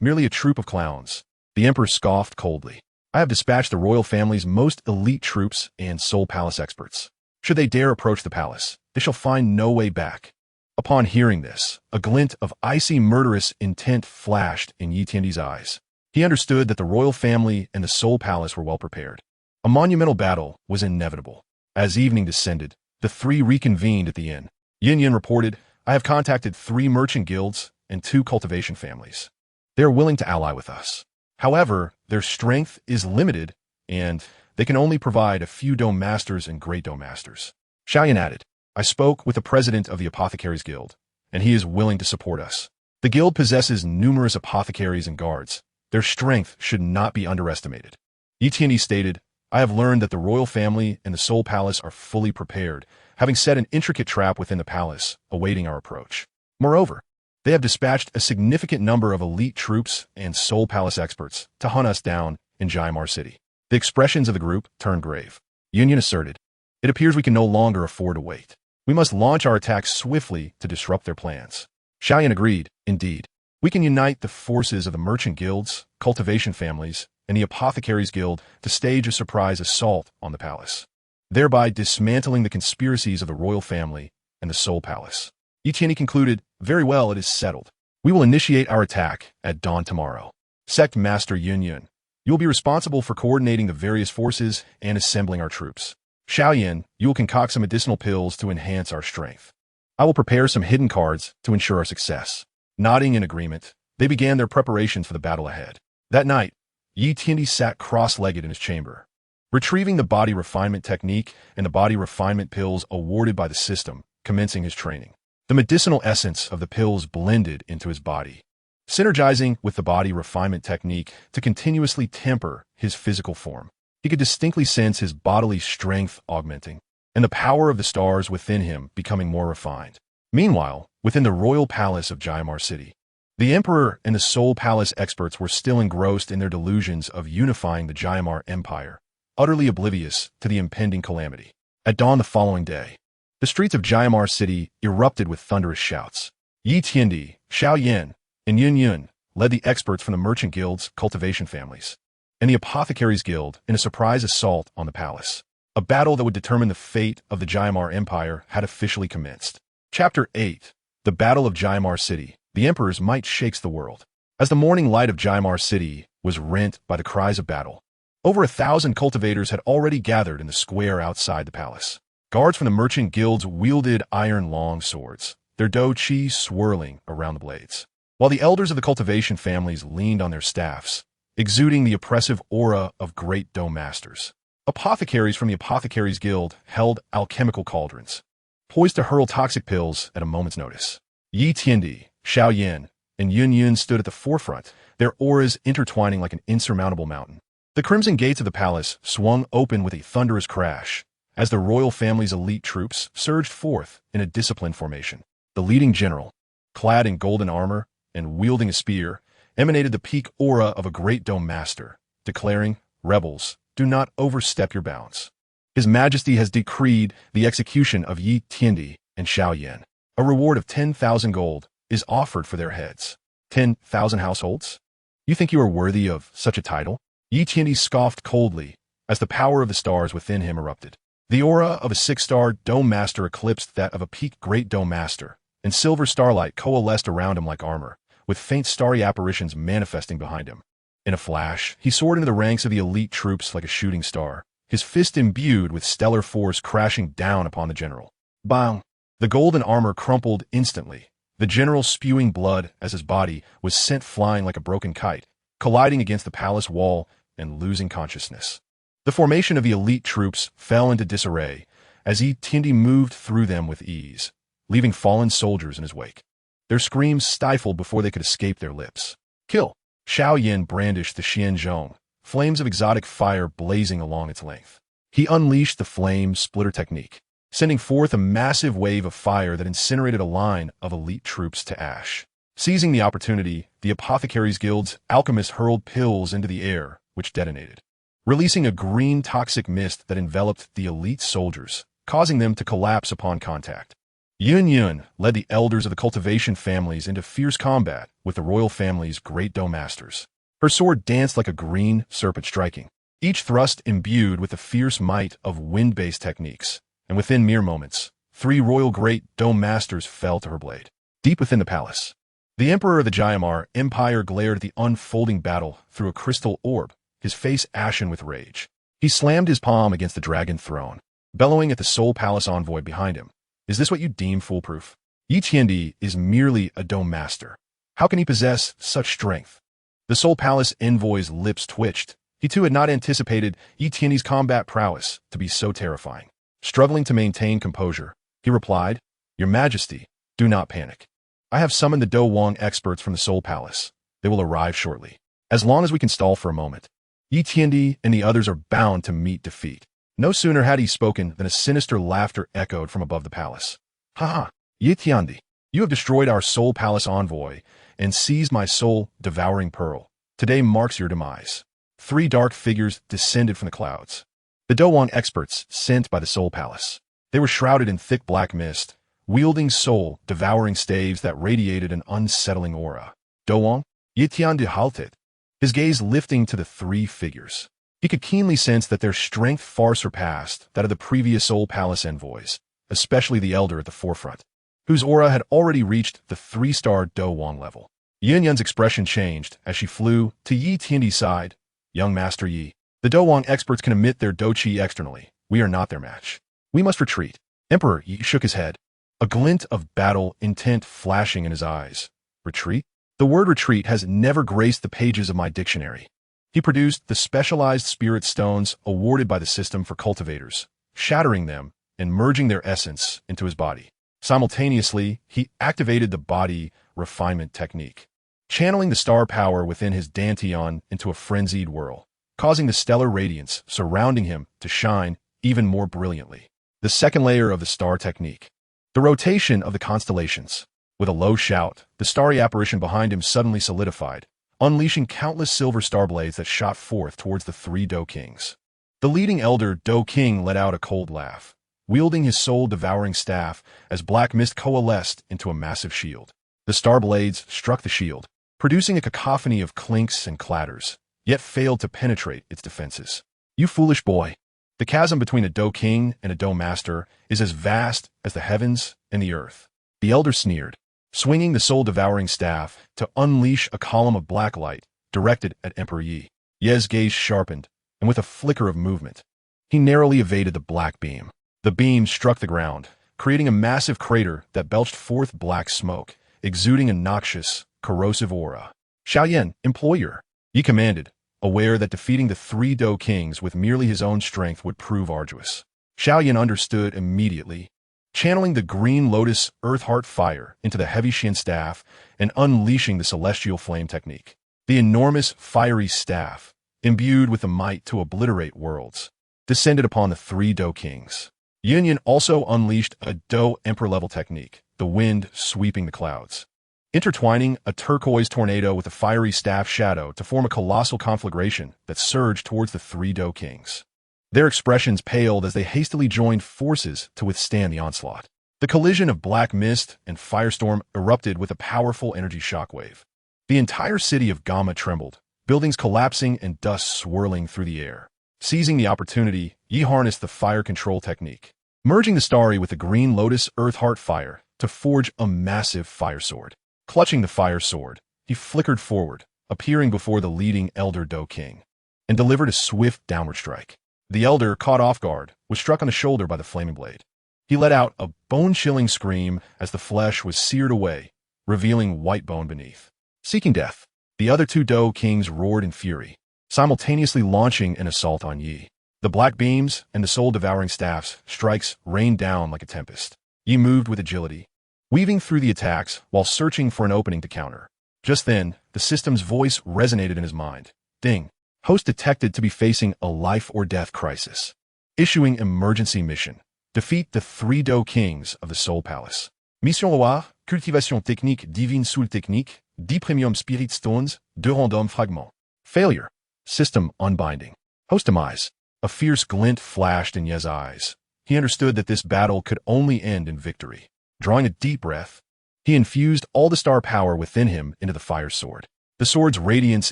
Merely a troop of clowns. The Emperor scoffed coldly. I have dispatched the royal family's most elite troops and Soul Palace experts. Should they dare approach the palace, they shall find no way back. Upon hearing this, a glint of icy murderous intent flashed in Yi Tiandi's eyes. He understood that the royal family and the Soul Palace were well prepared. A monumental battle was inevitable. As evening descended, the three reconvened at the inn. Yin Yin reported, I have contacted 3 merchant guilds and 2 cultivation families. They are willing to ally with us. However, their strength is limited, and they can only provide a few dome masters and great dome masters. Xiaoyan added, I spoke with the president of the Apothecaries Guild, and he is willing to support us. The guild possesses numerous apothecaries and guards. Their strength should not be underestimated. Yi Tiandi stated, I have learned that the royal family and the Soul Palace are fully prepared, having set an intricate trap within the palace, awaiting our approach. Moreover, they have dispatched a significant number of elite troops and Soul Palace experts to hunt us down in Qingyang City. The expressions of the group turned grave. Yin Yin asserted, It appears we can no longer afford to wait. We must launch our attacks swiftly to disrupt their plans. Xiaoyan agreed, Indeed. We can unite the forces of the merchant guilds, cultivation families, and the Apothecaries Guild to stage a surprise assault on the palace, thereby dismantling the conspiracies of the royal family and the Soul Palace. Yi Tiandi concluded, Very well, it is settled. We will initiate our attack at dawn tomorrow. Sect Master Yun Yun, you will be responsible for coordinating the various forces and assembling our troops. Xiao Yin, you will concoct some medicinal pills to enhance our strength. I will prepare some hidden cards to ensure our success. Nodding in agreement, they began their preparations for the battle ahead. That night, Yi Tiandi sat cross-legged in his chamber, retrieving the body refinement technique and the body refinement pills awarded by the system, commencing his training. The medicinal essence of the pills blended into his body, synergizing with the body refinement technique to continuously temper his physical form. He could distinctly sense his bodily strength augmenting, and the power of the stars within him becoming more refined. Meanwhile, within the royal palace of Qingyang City, the Emperor and the Soul Palace experts were still engrossed in their delusions of unifying the Qingyang Empire, utterly oblivious to the impending calamity. At dawn the following day, the streets of Qingyang City erupted with thunderous shouts. Yi Tiandi, Xiao Yin, and Yun Yun led the experts from the merchant guild's cultivation families and the Apothecaries Guild in a surprise assault on the palace. A battle that would determine the fate of the Qingyang Empire had officially commenced. Chapter 8. The Battle of Qingyang City. The Emperor's might shakes the world. As the morning light of Qingyang City was rent by the cries of battle, over 1,000 cultivators had already gathered in the square outside the palace. Guards from the merchant guilds wielded iron long swords, their dou chi swirling around the blades, while the elders of the cultivation families leaned on their staffs, exuding the oppressive aura of great dome masters. Apothecaries from the Apothecaries Guild held alchemical cauldrons, poised to hurl toxic pills at a moment's notice. Yi Tiandi, Xiao Yin, and Yun Yun stood at the forefront, their auras intertwining like an insurmountable mountain. The crimson gates of the palace swung open with a thunderous crash as the royal family's elite troops surged forth in a disciplined formation. The leading general, clad in golden armor and wielding a spear, emanated the peak aura of a great dome master, declaring, "Rebels, do not overstep your bounds. His Majesty has decreed the execution of Yi Tiandi and Xiao Yan. A reward of 10,000 gold is offered for their heads." 10,000 households? You think you are worthy of such a title? Yi Tiandi scoffed coldly as the power of the stars within him erupted. The aura of a 6-star dome master eclipsed that of a peak great dome master, and silver starlight coalesced around him like armor, with faint starry apparitions manifesting behind him. In a flash, he soared into the ranks of the elite troops like a shooting star, his fist imbued with stellar force crashing down upon the general. Bang! The golden armor crumpled instantly, the general spewing blood as his body was sent flying like a broken kite, colliding against the palace wall and losing consciousness. The formation of the elite troops fell into disarray as Yi Tiandi moved through them with ease, leaving fallen soldiers in his wake. Their screams stifled before they could escape their lips. Kill! Xiao Yan brandished the Qingyang, flames of exotic fire blazing along its length. He unleashed the flame splitter technique, sending forth a massive wave of fire that incinerated a line of elite troops to ash. Seizing the opportunity, the Apothecaries Guild's alchemist hurled pills into the air, which detonated, releasing a green toxic mist that enveloped the elite soldiers, causing them to collapse upon contact. Yun Yun led the elders of the Cultivation families into fierce combat with the royal family's great dome masters. Her sword danced like a green serpent striking, each thrust imbued with the fierce might of wind-based techniques, and within mere moments, 3 royal great dome masters fell to her blade. Deep within the palace, the Emperor of the Jayamar Empire glared at the unfolding battle through a crystal orb, his face ashen with rage. He slammed his palm against the dragon throne, bellowing at the Soul Palace envoy behind him. "Is this what you deem foolproof? Yi Tiandi is merely a dome master. How can he possess such strength?" The Soul Palace envoy's lips twitched. He too had not anticipated Yi Tiandi's combat prowess to be so terrifying. Struggling to maintain composure, he replied, "Your Majesty, do not panic. I have summoned the Do Wang experts from the Soul Palace. They will arrive shortly. As long as we can stall for a moment, Yi Tiandi and the others are bound to meet defeat." No sooner had he spoken than a sinister laughter echoed from above the palace. "Ha ha, Yi Tiandi, you have destroyed our Soul Palace envoy and seized my soul-devouring pearl. Today marks your demise." 3 dark figures descended from the clouds. The Do Wang experts sent by the Soul Palace. They were shrouded in thick black mist, wielding soul-devouring staves that radiated an unsettling aura. Do Wang? Yi Tiandi halted, his gaze lifting to the 3 figures. He could keenly sense that their strength far surpassed that of the previous Soul Palace envoys, especially the elder at the forefront, whose aura had already reached the 3-star Do Wang level. Yin Yun's expression changed as she flew to Yi Tiandi's side. "Young Master Yi, the Do Wang experts can emit their Do Qi externally. We are not their match. We must retreat." Emperor Yi shook his head, a glint of battle intent flashing in his eyes. "Retreat?" The word retreat has never graced the pages of my dictionary. He produced the specialized spirit stones awarded by the system for cultivators, shattering them and merging their essence into his body. Simultaneously, he activated the body refinement technique, channeling the star power within his dantian into a frenzied whirl, causing the stellar radiance surrounding him to shine even more brilliantly. The second layer of the star technique, the rotation of the constellations. With a low shout, the starry apparition behind him suddenly solidified, unleashing countless silver star blades that shot forth towards the 3 Do Kings. The leading elder Do King let out a cold laugh, wielding his soul-devouring staff as black mist coalesced into a massive shield. The star blades struck the shield, producing a cacophony of clinks and clatters, yet failed to penetrate its defenses. "You foolish boy. The chasm between a Do King and a Do Master is as vast as the heavens and the earth." The elder sneered, swinging the soul-devouring staff to unleash a column of black light directed at Emperor Yi. Ye's gaze sharpened, and with a flicker of movement, he narrowly evaded the black beam. The beam struck the ground, creating a massive crater that belched forth black smoke, exuding a noxious, corrosive aura. "Xiao Yan, employer," Yi commanded, aware that defeating the 3 Do Kings with merely his own strength would prove arduous. Xiao Yan understood immediately, channeling the green lotus earth heart fire into the heavy Shin staff and unleashing the celestial flame technique. The enormous fiery staff, imbued with the might to obliterate worlds, descended upon the three Do kings. Qingyang also unleashed a Do emperor-level technique, the wind sweeping the clouds, intertwining a turquoise tornado with a fiery staff shadow to form a colossal conflagration that surged towards the three Do kings. Their expressions paled as they hastily joined forces to withstand the onslaught. The collision of black mist and firestorm erupted with a powerful energy shockwave. The entire city of Gamma trembled, buildings collapsing and dust swirling through the air. Seizing the opportunity, Yi harnessed the fire control technique, merging the starry with the green lotus earth heart fire to forge a massive fire sword. Clutching the fire sword, he flickered forward, appearing before the leading elder Do king, and delivered a swift downward strike. The elder, caught off guard, was struck on the shoulder by the flaming blade. He let out a bone-chilling scream as the flesh was seared away, revealing white bone beneath. Seeking death, the other two Do kings roared in fury, simultaneously launching an assault on Yi. The black beams and the soul-devouring staffs strikes rained down like a tempest. Yi moved with agility, weaving through the attacks while searching for an opening to counter. Just then, the system's voice resonated in his mind. Ding. Host detected to be facing a life-or-death crisis. Issuing emergency mission. Defeat the three Do kings of the Soul Palace. Mission Loire, Cultivation technique divine soul technique, 10 premium spirit stones, 2 random fragments. Failure. System unbinding. Host demise. A fierce glint flashed in Ye's eyes. He understood that this battle could only end in victory. Drawing a deep breath, he infused all the star power within him into the fire sword. The sword's radiance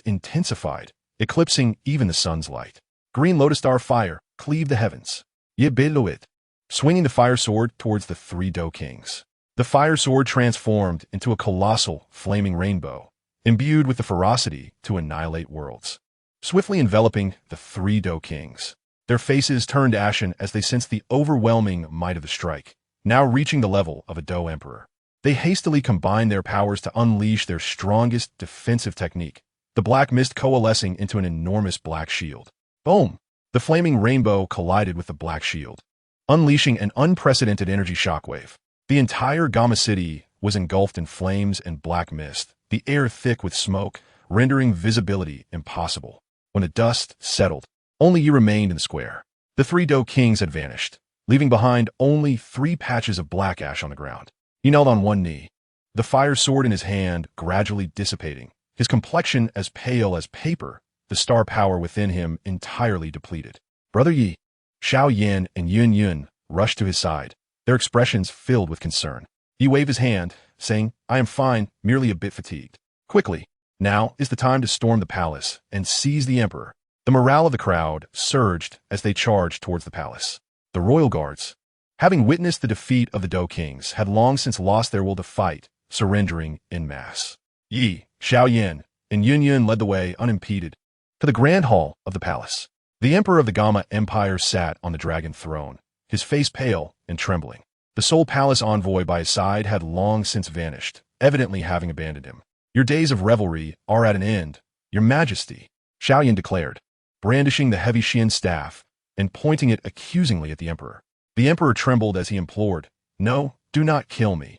intensified, eclipsing even the sun's light. Green lotus star fire cleaved the heavens. Ye below swinging the fire sword towards the three Do kings. The fire sword transformed into a colossal, flaming rainbow, imbued with the ferocity to annihilate worlds. Swiftly enveloping the three Do kings. Their faces turned ashen as they sensed the overwhelming might of the strike, now reaching the level of a Do emperor. They hastily combined their powers to unleash their strongest defensive technique, the black mist coalescing into an enormous black shield. Boom! The flaming rainbow collided with the black shield, unleashing an unprecedented energy shockwave. The entire Gamma city was engulfed in flames and black mist, the air thick with smoke, rendering visibility impossible. When the dust settled, only Yi remained in the square. The three Do kings had vanished, leaving behind only 3 patches of black ash on the ground. He knelt on one knee, the fire sword in his hand gradually dissipating, his complexion as pale as paper, the star power within him entirely depleted. Brother Yi, Xiao Yan and Qingyang rushed to his side, their expressions filled with concern. He waved his hand, saying, "I am fine, merely a bit fatigued." Quickly, now is the time to storm the palace and seize the emperor. The morale of the crowd surged as they charged towards the palace. The royal guards, having witnessed the defeat of the Do kings, had long since lost their will to fight, surrendering en masse. Yi, Xiao Yan, and Qingyang led the way unimpeded to the grand hall of the palace. The emperor of the Gamma Empire sat on the dragon throne, his face pale and trembling. The Soul Palace envoy by his side had long since vanished, evidently having abandoned him. "Your days of revelry are at an end, Your Majesty," Xiao Yan declared, brandishing the heavy Xian staff and pointing it accusingly at the emperor. The emperor trembled as he implored, "No, do not kill me.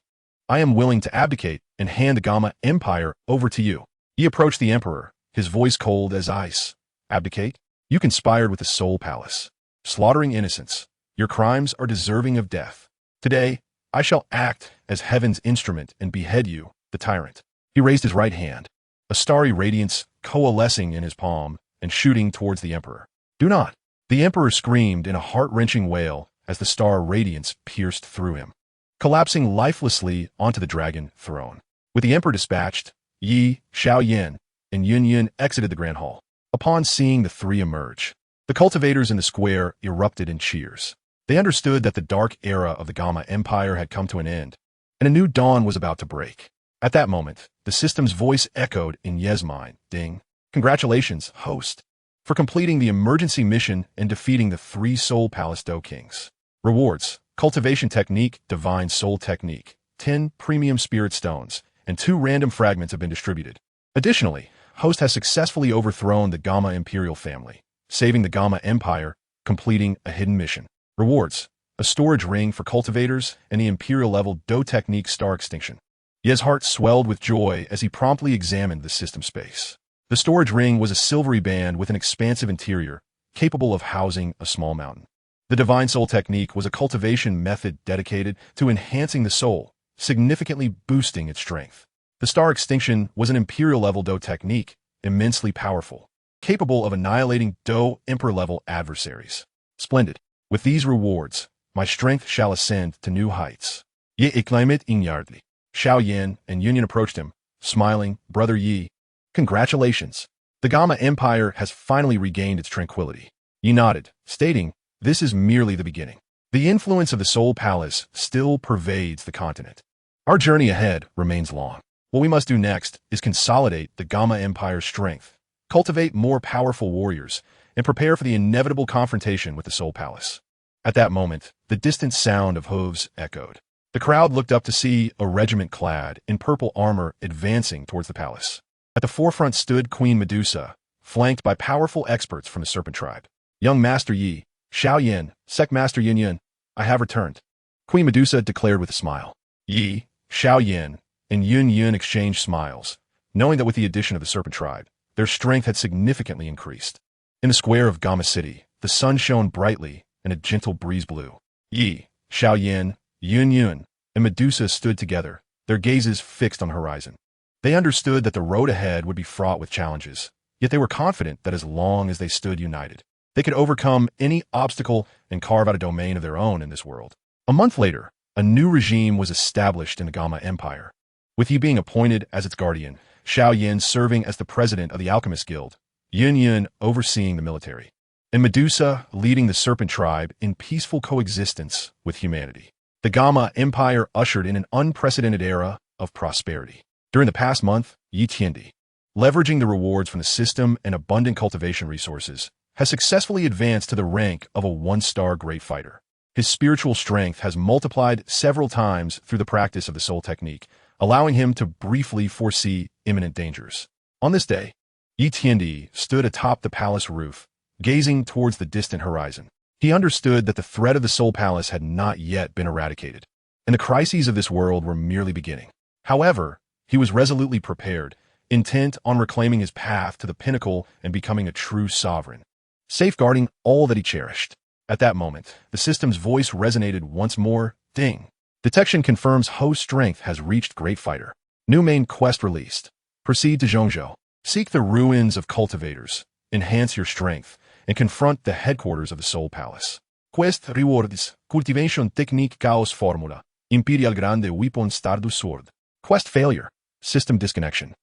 I am willing to abdicate and hand the Gamma Empire over to you." He approached the emperor, his voice cold as ice. "Abdicate? You conspired with the Soul Palace, slaughtering innocents. Your crimes are deserving of death. Today, I shall act as heaven's instrument and behead you, the tyrant." He raised his right hand, a starry radiance coalescing in his palm and shooting towards the emperor. "Do not!" The emperor screamed in a heart-wrenching wail as the star radiance pierced through him, collapsing lifelessly onto the dragon throne. With the emperor dispatched, Yi, Xiao Yan, and Qingyang exited the grand hall. Upon seeing the three emerge, the cultivators in the square erupted in cheers. They understood that the dark era of the Gamma Empire had come to an end, and a new dawn was about to break. At that moment, the system's voice echoed in Ye's mind. "Ding. Congratulations, host, for completing the emergency mission and defeating the 3 Soul Palace Do Kings. Rewards: Cultivation Technique, Divine Soul Technique, 10 Premium Spirit Stones, and 2 random fragments have been distributed. Additionally, host has successfully overthrown the Gamma Imperial family, saving the Gamma Empire, completing a hidden mission. Rewards: a storage ring for cultivators and the Imperial-level Do Technique Star Extinction." Ye's heart swelled with joy as he promptly examined the system space. The storage ring was a silvery band with an expansive interior, capable of housing a small mountain. The divine soul technique was a cultivation method dedicated to enhancing the soul, significantly boosting its strength. The star extinction was an imperial-level Do technique, immensely powerful, capable of annihilating Do Emperor-level adversaries. Splendid. With these rewards, my strength shall ascend to new heights. Ye acclaimit inyardly. Xiao Yan and Yunyan approached him, smiling. Brother Yi, congratulations. The Gamma Empire has finally regained its tranquility. Yi nodded, stating, this is merely the beginning. The influence of the Soul Palace still pervades the continent. Our journey ahead remains long. What we must do next is consolidate the Gamma Empire's strength, cultivate more powerful warriors, and prepare for the inevitable confrontation with the Soul Palace. At that moment, the distant sound of hooves echoed. The crowd looked up to see a regiment clad in purple armor advancing towards the palace. At the forefront stood Queen Medusa, flanked by powerful experts from the Serpent Tribe. Young Master Yi, Xiao Yan, Sec Master Yunyan, I have returned. Queen Medusa declared with a smile. Yi, Xiao Yan, and Yun exchanged smiles, knowing that with the addition of the Serpent Tribe, their strength had significantly increased. In the square of Gamma City, the sun shone brightly and a gentle breeze blew. Yi, Xiao Yan, Yun, and Medusa stood together, their gazes fixed on the horizon. They understood that the road ahead would be fraught with challenges, yet they were confident that as long as they stood united, they could overcome any obstacle and carve out a domain of their own in this world. A month later, a new regime was established in the Gamma Empire. With Yi being appointed as its guardian, Xiao Yan serving as the president of the Alchemist Guild, Yun overseeing the military, and Medusa leading the Serpent Tribe in peaceful coexistence with humanity. The Gamma Empire ushered in an unprecedented era of prosperity. During the past month, Yi Tiandi, leveraging the rewards from the system and abundant cultivation resources, has successfully advanced to the rank of a one-star great fighter. His spiritual strength has multiplied several times through the practice of the soul technique, allowing him to briefly foresee imminent dangers. On this day, Yi Tiandi stood atop the palace roof, gazing towards the distant horizon. He understood that the threat of the Soul Palace had not yet been eradicated, and the crises of this world were merely beginning. However, he was resolutely prepared, intent on reclaiming his path to the pinnacle and becoming a true sovereign, safeguarding all that he cherished. At that moment, the system's voice resonated once more. Ding. Detection confirms host strength has reached great fighter. New main quest released. Proceed to Zhongzhou. Seek the ruins of cultivators. Enhance your strength and confront the headquarters of the Soul Palace. Quest rewards. Cultivation technique chaos formula. Imperial grande weapon stardust sword. Quest failure. System disconnection.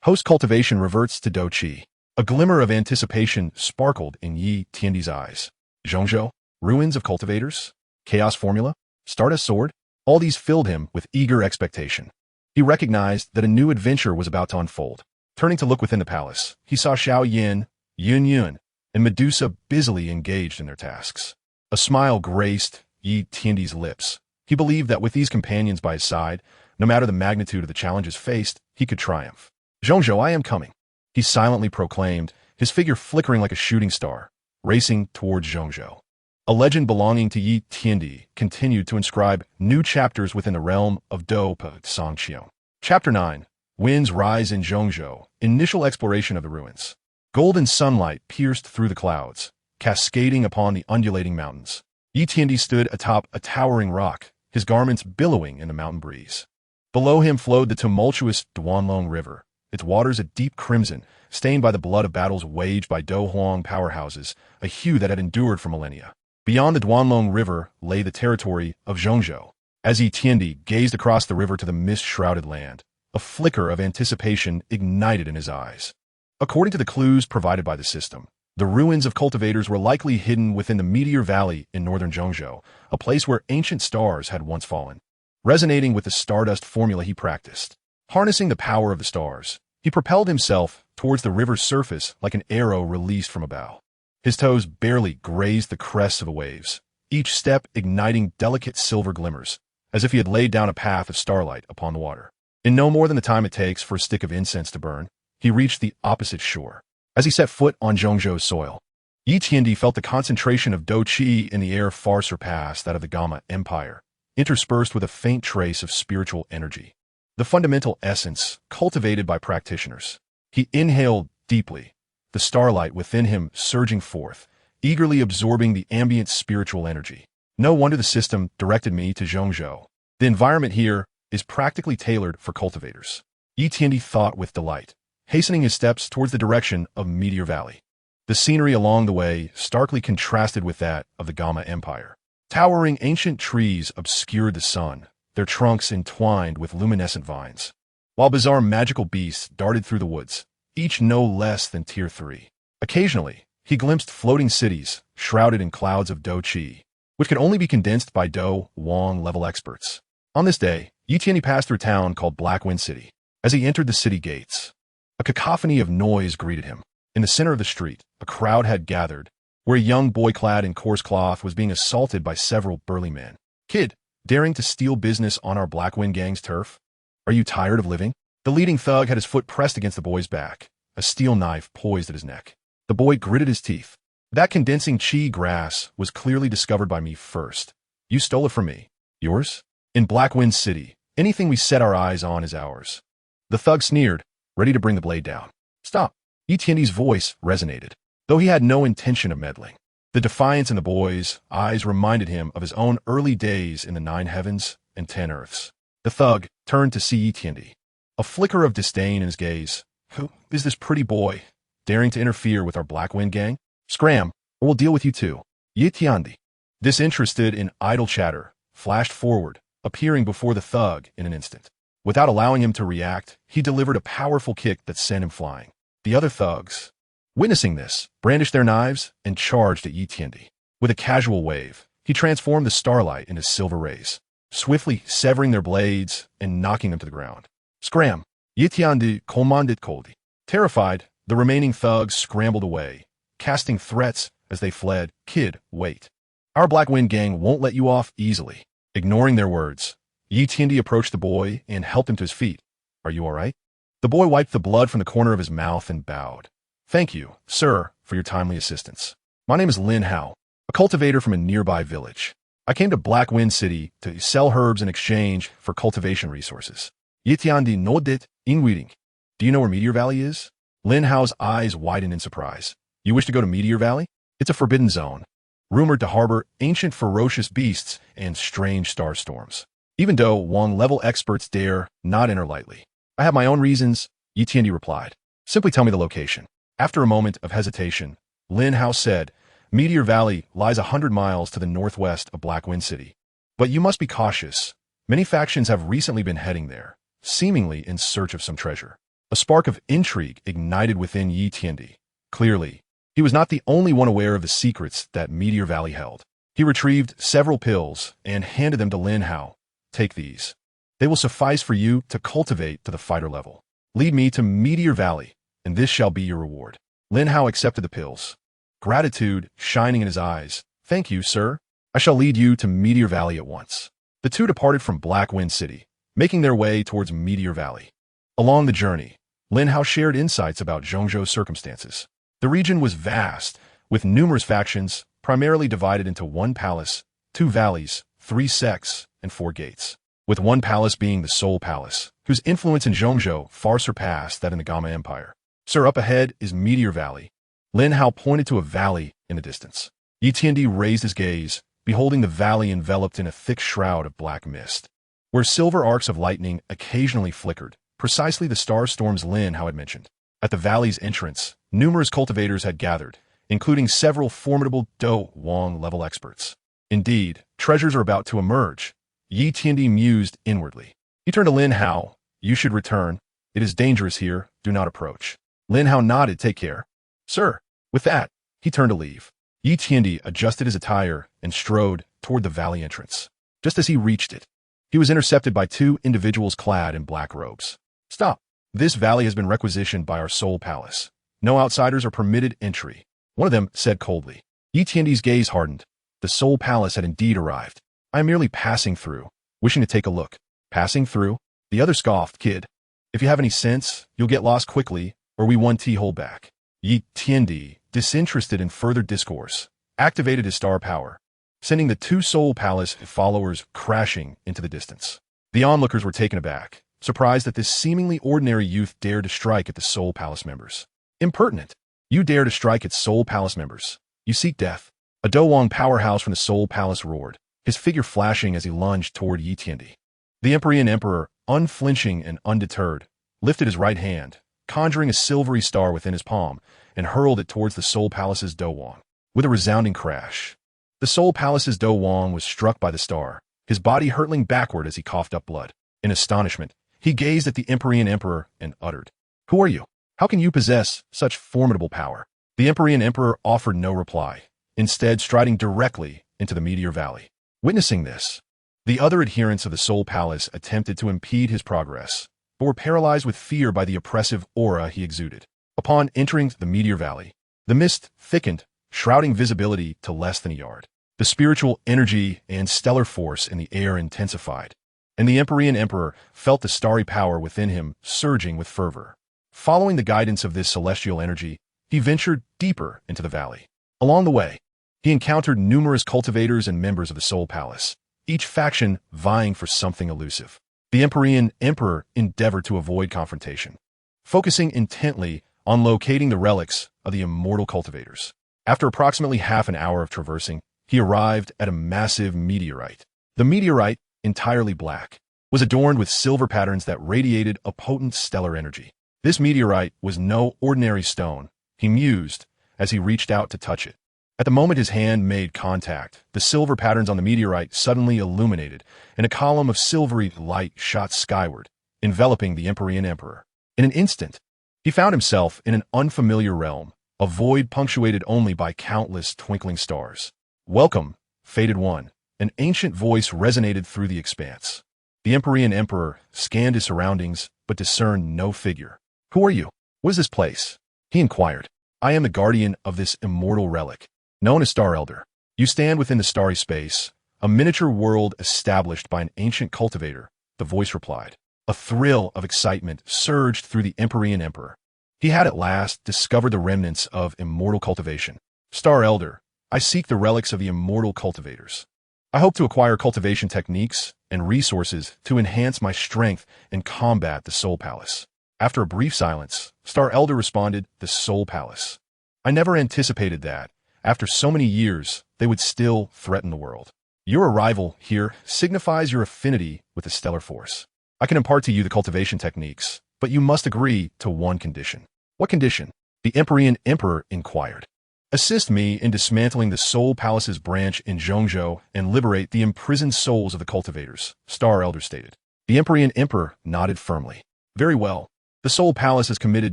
Host cultivation reverts to Do Qi. A glimmer of anticipation sparkled in Yi Tiandi's eyes. Zhongzhou, ruins of cultivators, chaos formula, stardust sword, all these filled him with eager expectation. He recognized that a new adventure was about to unfold. Turning to look within the palace, he saw Xiao Yan, Yun, and Medusa busily engaged in their tasks. A smile graced Yi Tiandi's lips. He believed that with these companions by his side, no matter the magnitude of the challenges faced, he could triumph. Zhongzhou, I am coming, he silently proclaimed, his figure flickering like a shooting star, racing towards Zhongzhou. A legend belonging to Yi Tiandi continued to inscribe new chapters within the realm of Do Songqiong. Chapter 9. Winds rise in Zhongzhou. Initial exploration of the ruins. Golden sunlight pierced through the clouds, cascading upon the undulating mountains. Yi Tiandi stood atop a towering rock, his garments billowing in the mountain breeze. Below him flowed the tumultuous Duanlong River, its waters a deep crimson, stained by the blood of battles waged by Do Huang powerhouses, a hue that had endured for millennia. Beyond the Duanlong River lay the territory of Zhongzhou. As Yi Tiandi gazed across the river to the mist-shrouded land, a flicker of anticipation ignited in his eyes. According to the clues provided by the system, the ruins of cultivators were likely hidden within the Meteor Valley in northern Zhongzhou, a place where ancient stars had once fallen. Resonating with the stardust formula he practiced, harnessing the power of the stars, he propelled himself towards the river's surface like an arrow released from a bow. His toes barely grazed the crests of the waves, each step igniting delicate silver glimmers, as if he had laid down a path of starlight upon the water. In no more than the time it takes for a stick of incense to burn, he reached the opposite shore. As he set foot on Zhongzhou's soil, Yi Tiandi felt the concentration of Do Qi in the air far surpass that of the Gamma Empire, interspersed with a faint trace of spiritual energy, the fundamental essence cultivated by practitioners. He inhaled deeply, the starlight within him surging forth, eagerly absorbing the ambient spiritual energy. No wonder the system directed me to Zhongzhou. The environment here is practically tailored for cultivators. Yi Tiandi thought with delight, hastening his steps towards the direction of Meteor Valley. The scenery along the way starkly contrasted with that of the Gama Empire. Towering ancient trees obscured the sun, their trunks entwined with luminescent vines, while bizarre magical beasts darted through the woods, each no less than Tier 3. Occasionally, he glimpsed floating cities shrouded in clouds of Do Qi, which could only be condensed by Do Wang level experts. On this day, Yi Tiandi passed through a town called Blackwind City. As he entered the city gates, a cacophony of noise greeted him. In the center of the street, a crowd had gathered, where a young boy clad in coarse cloth was being assaulted by several burly men. "Kid, daring to steal business on our Blackwind gang's turf? Are you tired of living?" The leading thug had his foot pressed against the boy's back, a steel knife poised at his neck. The boy gritted his teeth. "That condensing Qi grass was clearly discovered by me first. You stole it from me. Yours? In Blackwind City, anything we set our eyes on is ours." The thug sneered, ready to bring the blade down. "Stop." Yi Tiandi's voice resonated, though he had no intention of meddling. The defiance in the boy's eyes reminded him of his own early days in the 9 heavens and 10 earths. The thug turned to see Yi Tiandi, a flicker of disdain in his gaze. "Who is this pretty boy, daring to interfere with our Blackwind gang? Scram, or we'll deal with you too." Yi Tiandi, disinterested in idle chatter, flashed forward, appearing before the thug in an instant. Without allowing him to react, he delivered a powerful kick that sent him flying. The other thugs, witnessing this, brandished their knives and charged at Yi Tiandi. With a casual wave, he transformed the starlight into silver rays, swiftly severing their blades and knocking them to the ground. "Scram!" Yi Tiandi commanded coldly. Terrified, the remaining thugs scrambled away, casting threats as they fled. "Kid, wait. Our Blackwind gang won't let you off easily." Ignoring their words, Yi Tiandi approached the boy and helped him to his feet. "Are you all right?" The boy wiped the blood from the corner of his mouth and bowed. "Thank you, sir, for your timely assistance. My name is Lin Hao, a cultivator from a nearby village. I came to Blackwind City to sell herbs in exchange for cultivation resources." Yi Tiandi nodded, inwiding. "Do you know where Meteor Valley is?" Lin Hao's eyes widened in surprise. "You wish to go to Meteor Valley? It's a forbidden zone, rumored to harbor ancient ferocious beasts and strange star storms. Even though Wang-level experts dare not enter lightly. I have my own reasons," Yi Tiandi replied. "Simply tell me the location." After a moment of hesitation, Lin Hao said, "Meteor Valley lies 100 miles to the northwest of Blackwind City. But you must be cautious. Many factions have recently been heading there, seemingly in search of some treasure." A spark of intrigue ignited within Yi Tiandi. Clearly, he was not the only one aware of the secrets that Meteor Valley held. He retrieved several pills and handed them to Lin Hao. "Take these. They will suffice for you to cultivate to the fighter level. Lead me to Meteor Valley, and this shall be your reward." Lin Hao accepted the pills, gratitude shining in his eyes. "Thank you, sir. I shall lead you to Meteor Valley at once." The two departed from Blackwind City, making their way towards Meteor Valley. Along the journey, Lin Hao shared insights about Zhongzhou's circumstances. The region was vast, with numerous factions, primarily divided into 1 palace, 2 valleys, 3 sects, and 4 gates, with 1 palace being the Soul Palace, whose influence in Zhongzhou far surpassed that in the Gama Empire. "Sir, up ahead is Meteor Valley." Lin Hao pointed to a valley in the distance. Yi Tiandi raised his gaze, beholding the valley enveloped in a thick shroud of black mist, where silver arcs of lightning occasionally flickered, precisely the star storms Lin Hao had mentioned. At the valley's entrance, numerous cultivators had gathered, including several formidable Do Wang level experts. Indeed, treasures are about to emerge, Yi Tiandi mused inwardly. He turned to Lin Hao. "You should return. It is dangerous here. Do not approach." Lin Hao nodded. "Take care, sir." With that, he turned to leave. Yi Tiandi adjusted his attire and strode toward the valley entrance. Just as he reached it, he was intercepted by 2 individuals clad in black robes. "Stop. This valley has been requisitioned by our Soul Palace. No outsiders are permitted entry," one of them said coldly. Yi Tiandi's gaze hardened. The Soul Palace had indeed arrived. "I am merely passing through, wishing to take a look." "Passing through?" The other scoffed. "Kid, if you have any sense, you'll get lost quickly, or we 1T hold back." Yi Tiandi, disinterested in further discourse, activated his star power, sending the 2 Soul Palace followers crashing into the distance. The onlookers were taken aback, surprised that this seemingly ordinary youth dared to strike at the Soul Palace members. Impertinent! You dare to strike at Soul Palace members. You seek death. A Dowang powerhouse from the Soul Palace roared, his figure flashing as he lunged toward Yi Tiandi. The Empyrean Emperor, unflinching and undeterred, lifted his right hand, conjuring a silvery star within his palm, and hurled it towards the Soul Palace's Dowang. With a resounding crash, the Soul Palace's Dowang was struck by the star, his body hurtling backward as he coughed up blood. In astonishment, he gazed at the Empyrean Emperor and uttered, "Who are you? How can you possess such formidable power?" The Empyrean Emperor offered no reply, instead striding directly into the Meteor Valley. Witnessing this, the other adherents of the Soul Palace attempted to impede his progress, but were paralyzed with fear by the oppressive aura he exuded. Upon entering the Meteor Valley, the mist thickened, shrouding visibility to less than a yard. The spiritual energy and stellar force in the air intensified, and the Empyrean Emperor felt the starry power within him surging with fervor. Following the guidance of this celestial energy, he ventured deeper into the valley. Along the way, he encountered numerous cultivators and members of the Soul Palace, each faction vying for something elusive. The Empyrean Emperor endeavored to avoid confrontation, focusing intently on locating the relics of the immortal cultivators. After approximately half an hour of traversing, he arrived at a massive meteorite. The meteorite, entirely black, was adorned with silver patterns that radiated a potent stellar energy. This meteorite was no ordinary stone, he mused as he reached out to touch it. At the moment his hand made contact, the silver patterns on the meteorite suddenly illuminated, and a column of silvery light shot skyward, enveloping the Empyrean Emperor. In an instant, he found himself in an unfamiliar realm, a void punctuated only by countless twinkling stars. "Welcome, fated one," an ancient voice resonated through the expanse. The Empyrean Emperor scanned his surroundings, but discerned no figure. "Who are you? What is this place?" he inquired. "I am the guardian of this immortal relic, known as Star Elder. You stand within the starry space, a miniature world established by an ancient cultivator," the voice replied. A thrill of excitement surged through the Empyrean Emperor. He had at last discovered the remnants of immortal cultivation. "Star Elder, I seek the relics of the immortal cultivators. I hope to acquire cultivation techniques and resources to enhance my strength and combat the Soul Palace." After a brief silence, Star Elder responded, "The Soul Palace. I never anticipated that, after so many years, they would still threaten the world. Your arrival here signifies your affinity with the stellar force. I can impart to you the cultivation techniques, but you must agree to one condition." "What condition?" the Empyrean Emperor inquired. "Assist me in dismantling the Soul Palace's branch in Zhongzhou and liberate the imprisoned souls of the cultivators," Star Elder stated. The Empyrean Emperor nodded firmly. "Very well. The Soul Palace has committed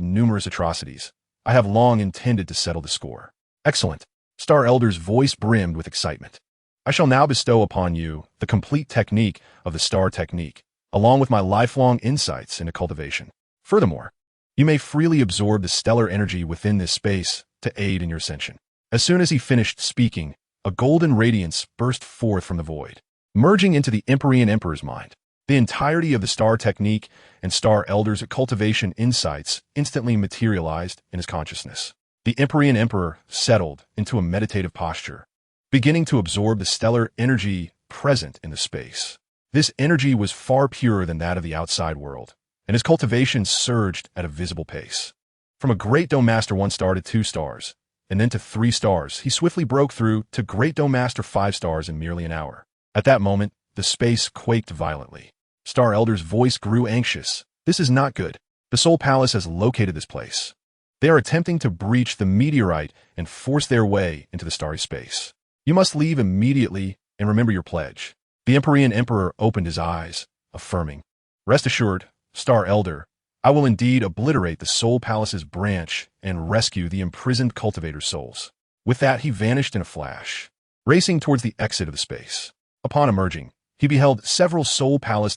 numerous atrocities. I have long intended to settle the score." "Excellent." Star Elder's voice brimmed with excitement. "I shall now bestow upon you the complete technique of the Star Technique, along with my lifelong insights into cultivation. Furthermore, you may freely absorb the stellar energy within this space to aid in your ascension." As soon as he finished speaking, a golden radiance burst forth from the void, merging into the Empyrean Emperor's mind. The entirety of the Star Technique and Star Elder's cultivation insights instantly materialized in his consciousness. The Empyrean Emperor settled into a meditative posture, beginning to absorb the stellar energy present in the space. This energy was far purer than that of the outside world, and his cultivation surged at a visible pace. From a Great Dome Master 1 star to 2 stars, and then to 3 stars, he swiftly broke through to Great Dome Master 5 stars in merely an hour. At that moment, the space quaked violently. Star Elder's voice grew anxious. "This is not good. The Soul Palace has located this place. They are attempting to breach the meteorite and force their way into the starry space. You must leave immediately and remember your pledge." The Empyrean Emperor opened his eyes, affirming, "Rest assured, Star Elder, I will indeed obliterate the Soul Palace's branch and rescue the imprisoned cultivator souls." With that, he vanished in a flash, racing towards the exit of the space. Upon emerging, he beheld several Soul Palace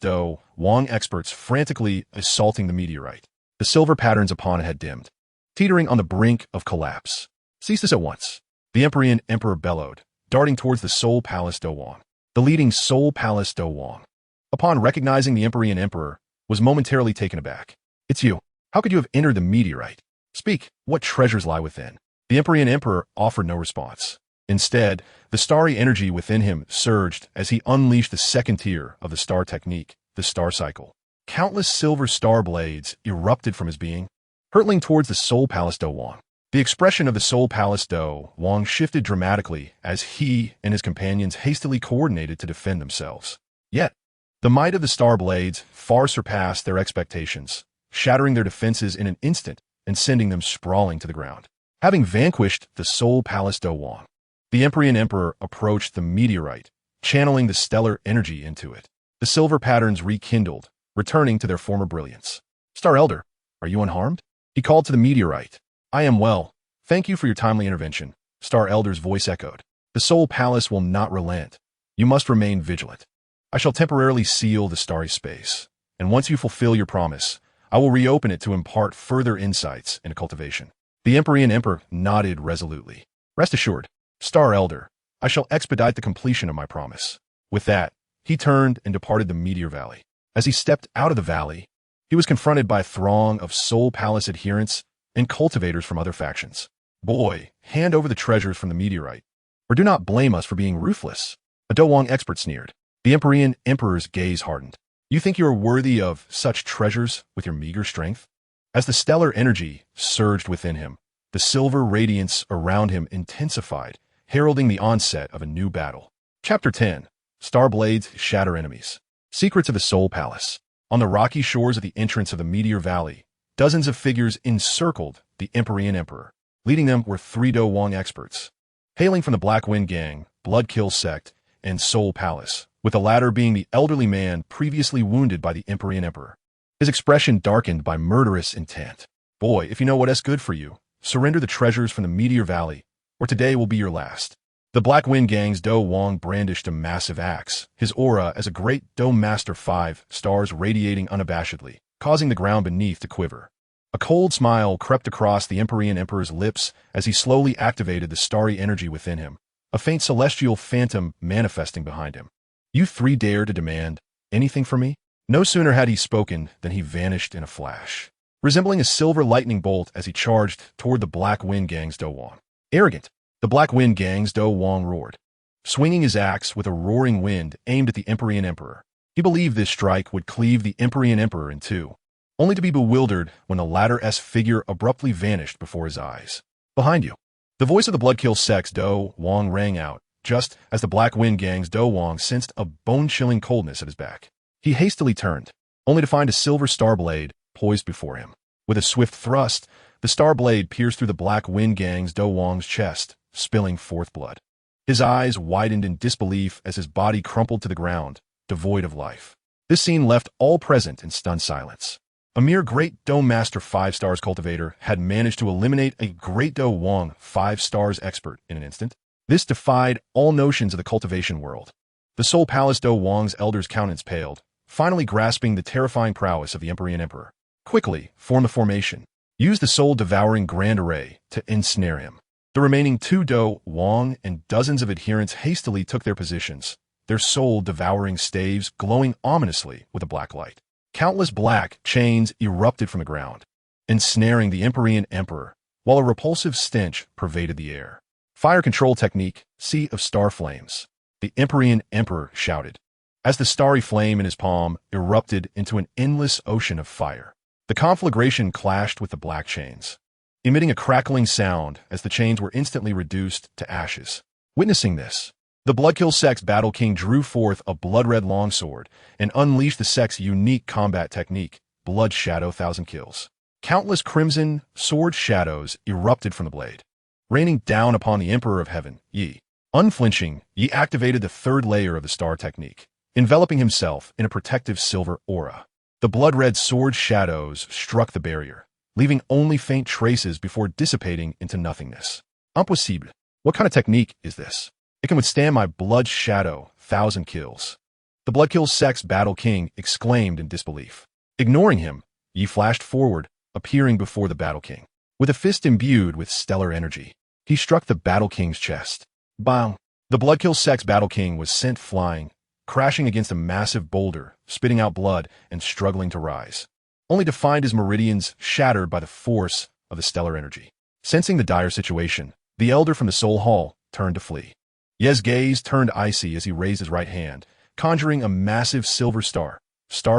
Wang experts frantically assaulting the meteorite. The silver patterns upon it had dimmed, teetering on the brink of collapse. "Cease this at once," the Empyrean Emperor bellowed, darting towards the Soul Palace Wang. The leading Soul Palace Wang, upon recognizing the Empyrean Emperor, was momentarily taken aback. "It's you. How could you have entered the meteorite? Speak, what treasures lie within?" The Empyrean Emperor offered no response. Instead, the starry energy within him surged as he unleashed the second tier of the Star Technique, the Star Cycle. Countless silver star blades erupted from his being, hurtling towards the Soul Palace Do Wang. The expression of the Soul Palace Do Wang shifted dramatically as he and his companions hastily coordinated to defend themselves. Yet, the might of the Star Blades far surpassed their expectations, shattering their defenses in an instant and sending them sprawling to the ground. Having vanquished the Soul Palace Do Wang, the Empyrean Emperor approached the meteorite, channeling the stellar energy into it. The silver patterns rekindled, returning to their former brilliance. "Star Elder, are you unharmed?" He called to the meteorite. "I am well. Thank you for your timely intervention," Star Elder's voice echoed. "The Soul Palace will not relent. You must remain vigilant. I shall temporarily seal the starry space, and once you fulfill your promise, I will reopen it to impart further insights into cultivation." The Empyrean Emperor nodded resolutely. "Rest assured, Star Elder, I shall expedite the completion of my promise." With that, he turned and departed the Meteor Valley. As he stepped out of the valley, he was confronted by a throng of Soul Palace adherents and cultivators from other factions. "Boy, hand over the treasures from the meteorite, or do not blame us for being ruthless," a Do Wang expert sneered. The Empyrean Emperor's gaze hardened. "You think you are worthy of such treasures with your meager strength?" As the stellar energy surged within him, the silver radiance around him intensified, heralding the onset of a new battle. Chapter 10. Star Blades Shatter Enemies. Secrets of the Soul Palace. On the rocky shores of the entrance of the Meteor Valley, dozens of figures encircled the Empyrean Emperor. Leading them were 3 Do Wang experts, hailing from the Black Wind Gang, Bloodkill Sect, and Soul Palace, with the latter being the elderly man previously wounded by the Empyrean Emperor. His expression darkened by murderous intent. "Boy, if you know what's good for you, surrender the treasures from the Meteor Valley, or today will be your last." The Black Wind Gang's Do Wang brandished a massive axe, his aura as a great Do Master 5 stars radiating unabashedly, causing the ground beneath to quiver. A cold smile crept across the Empyrean Emperor's lips as he slowly activated the starry energy within him, a faint celestial phantom manifesting behind him. "You 3 dare to demand anything from me?" No sooner had he spoken than he vanished in a flash, resembling a silver lightning bolt as he charged toward the Black Wind Gang's Do Wang. "Arrogant!" The Black Wind Gang's Do Wang roared, swinging his axe with a roaring wind aimed at the Empyrean Emperor. He believed this strike would cleave the Empyrean Emperor in two, only to be bewildered when the latter's figure abruptly vanished before his eyes. "Behind you!" The voice of the Bloodkill Sect's Do Wang rang out, just as the Black Wind Gang's Do Wang sensed a bone-chilling coldness at his back. He hastily turned, only to find a silver star blade poised before him. With a swift thrust, the star blade pierced through the Black Wind Gang's Do Wang's chest, spilling forth blood. His eyes widened in disbelief as his body crumpled to the ground, devoid of life. This scene left all present in stunned silence. A mere Great Do Master 5 stars cultivator had managed to eliminate a Great Do Wang 5 stars expert in an instant. This defied all notions of the cultivation world. The Soul Palace Do Wang's elder's countenance paled, finally grasping the terrifying prowess of the Empyrean Emperor. "Quickly, form the formation. Use the soul-devouring Grand Array to ensnare him." The remaining 2 Do Wang and dozens of adherents hastily took their positions, their soul-devouring staves glowing ominously with a black light. Countless black chains erupted from the ground, ensnaring the Empyrean Emperor, while a repulsive stench pervaded the air. "Fire control technique, Sea of Star Flames," the Empyrean Emperor shouted, as the starry flame in his palm erupted into an endless ocean of fire. The conflagration clashed with the black chains, emitting a crackling sound as the chains were instantly reduced to ashes. Witnessing this, the Bloodkill Sect's Battle King drew forth a blood-red longsword and unleashed the sect's unique combat technique, Blood Shadow 1000 Kills. Countless crimson sword shadows erupted from the blade, raining down upon the Emperor of Heaven, Yi. Unflinching, Yi activated the 3rd layer of the star technique, enveloping himself in a protective silver aura. The blood-red sword shadows struck the barrier, leaving only faint traces before dissipating into nothingness. "Impossible. What kind of technique is this? It can withstand my Blood Shadow 1000 Kills." The Bloodkill Sect's Battle King exclaimed in disbelief. Ignoring him, Yi flashed forward, appearing before the Battle King. With a fist imbued with stellar energy, he struck the Battle King's chest. Bang! The Bloodkill Sect's Battle King was sent flying, crashing against a massive boulder, spitting out blood and struggling to rise, only to find his meridians shattered by the force of the stellar energy. Sensing the dire situation, the elder from the Soul Hall turned to flee. Ye's gaze turned icy as he raised his right hand, conjuring a massive silver star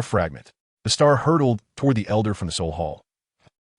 fragment. The star hurtled toward the elder from the Soul Hall,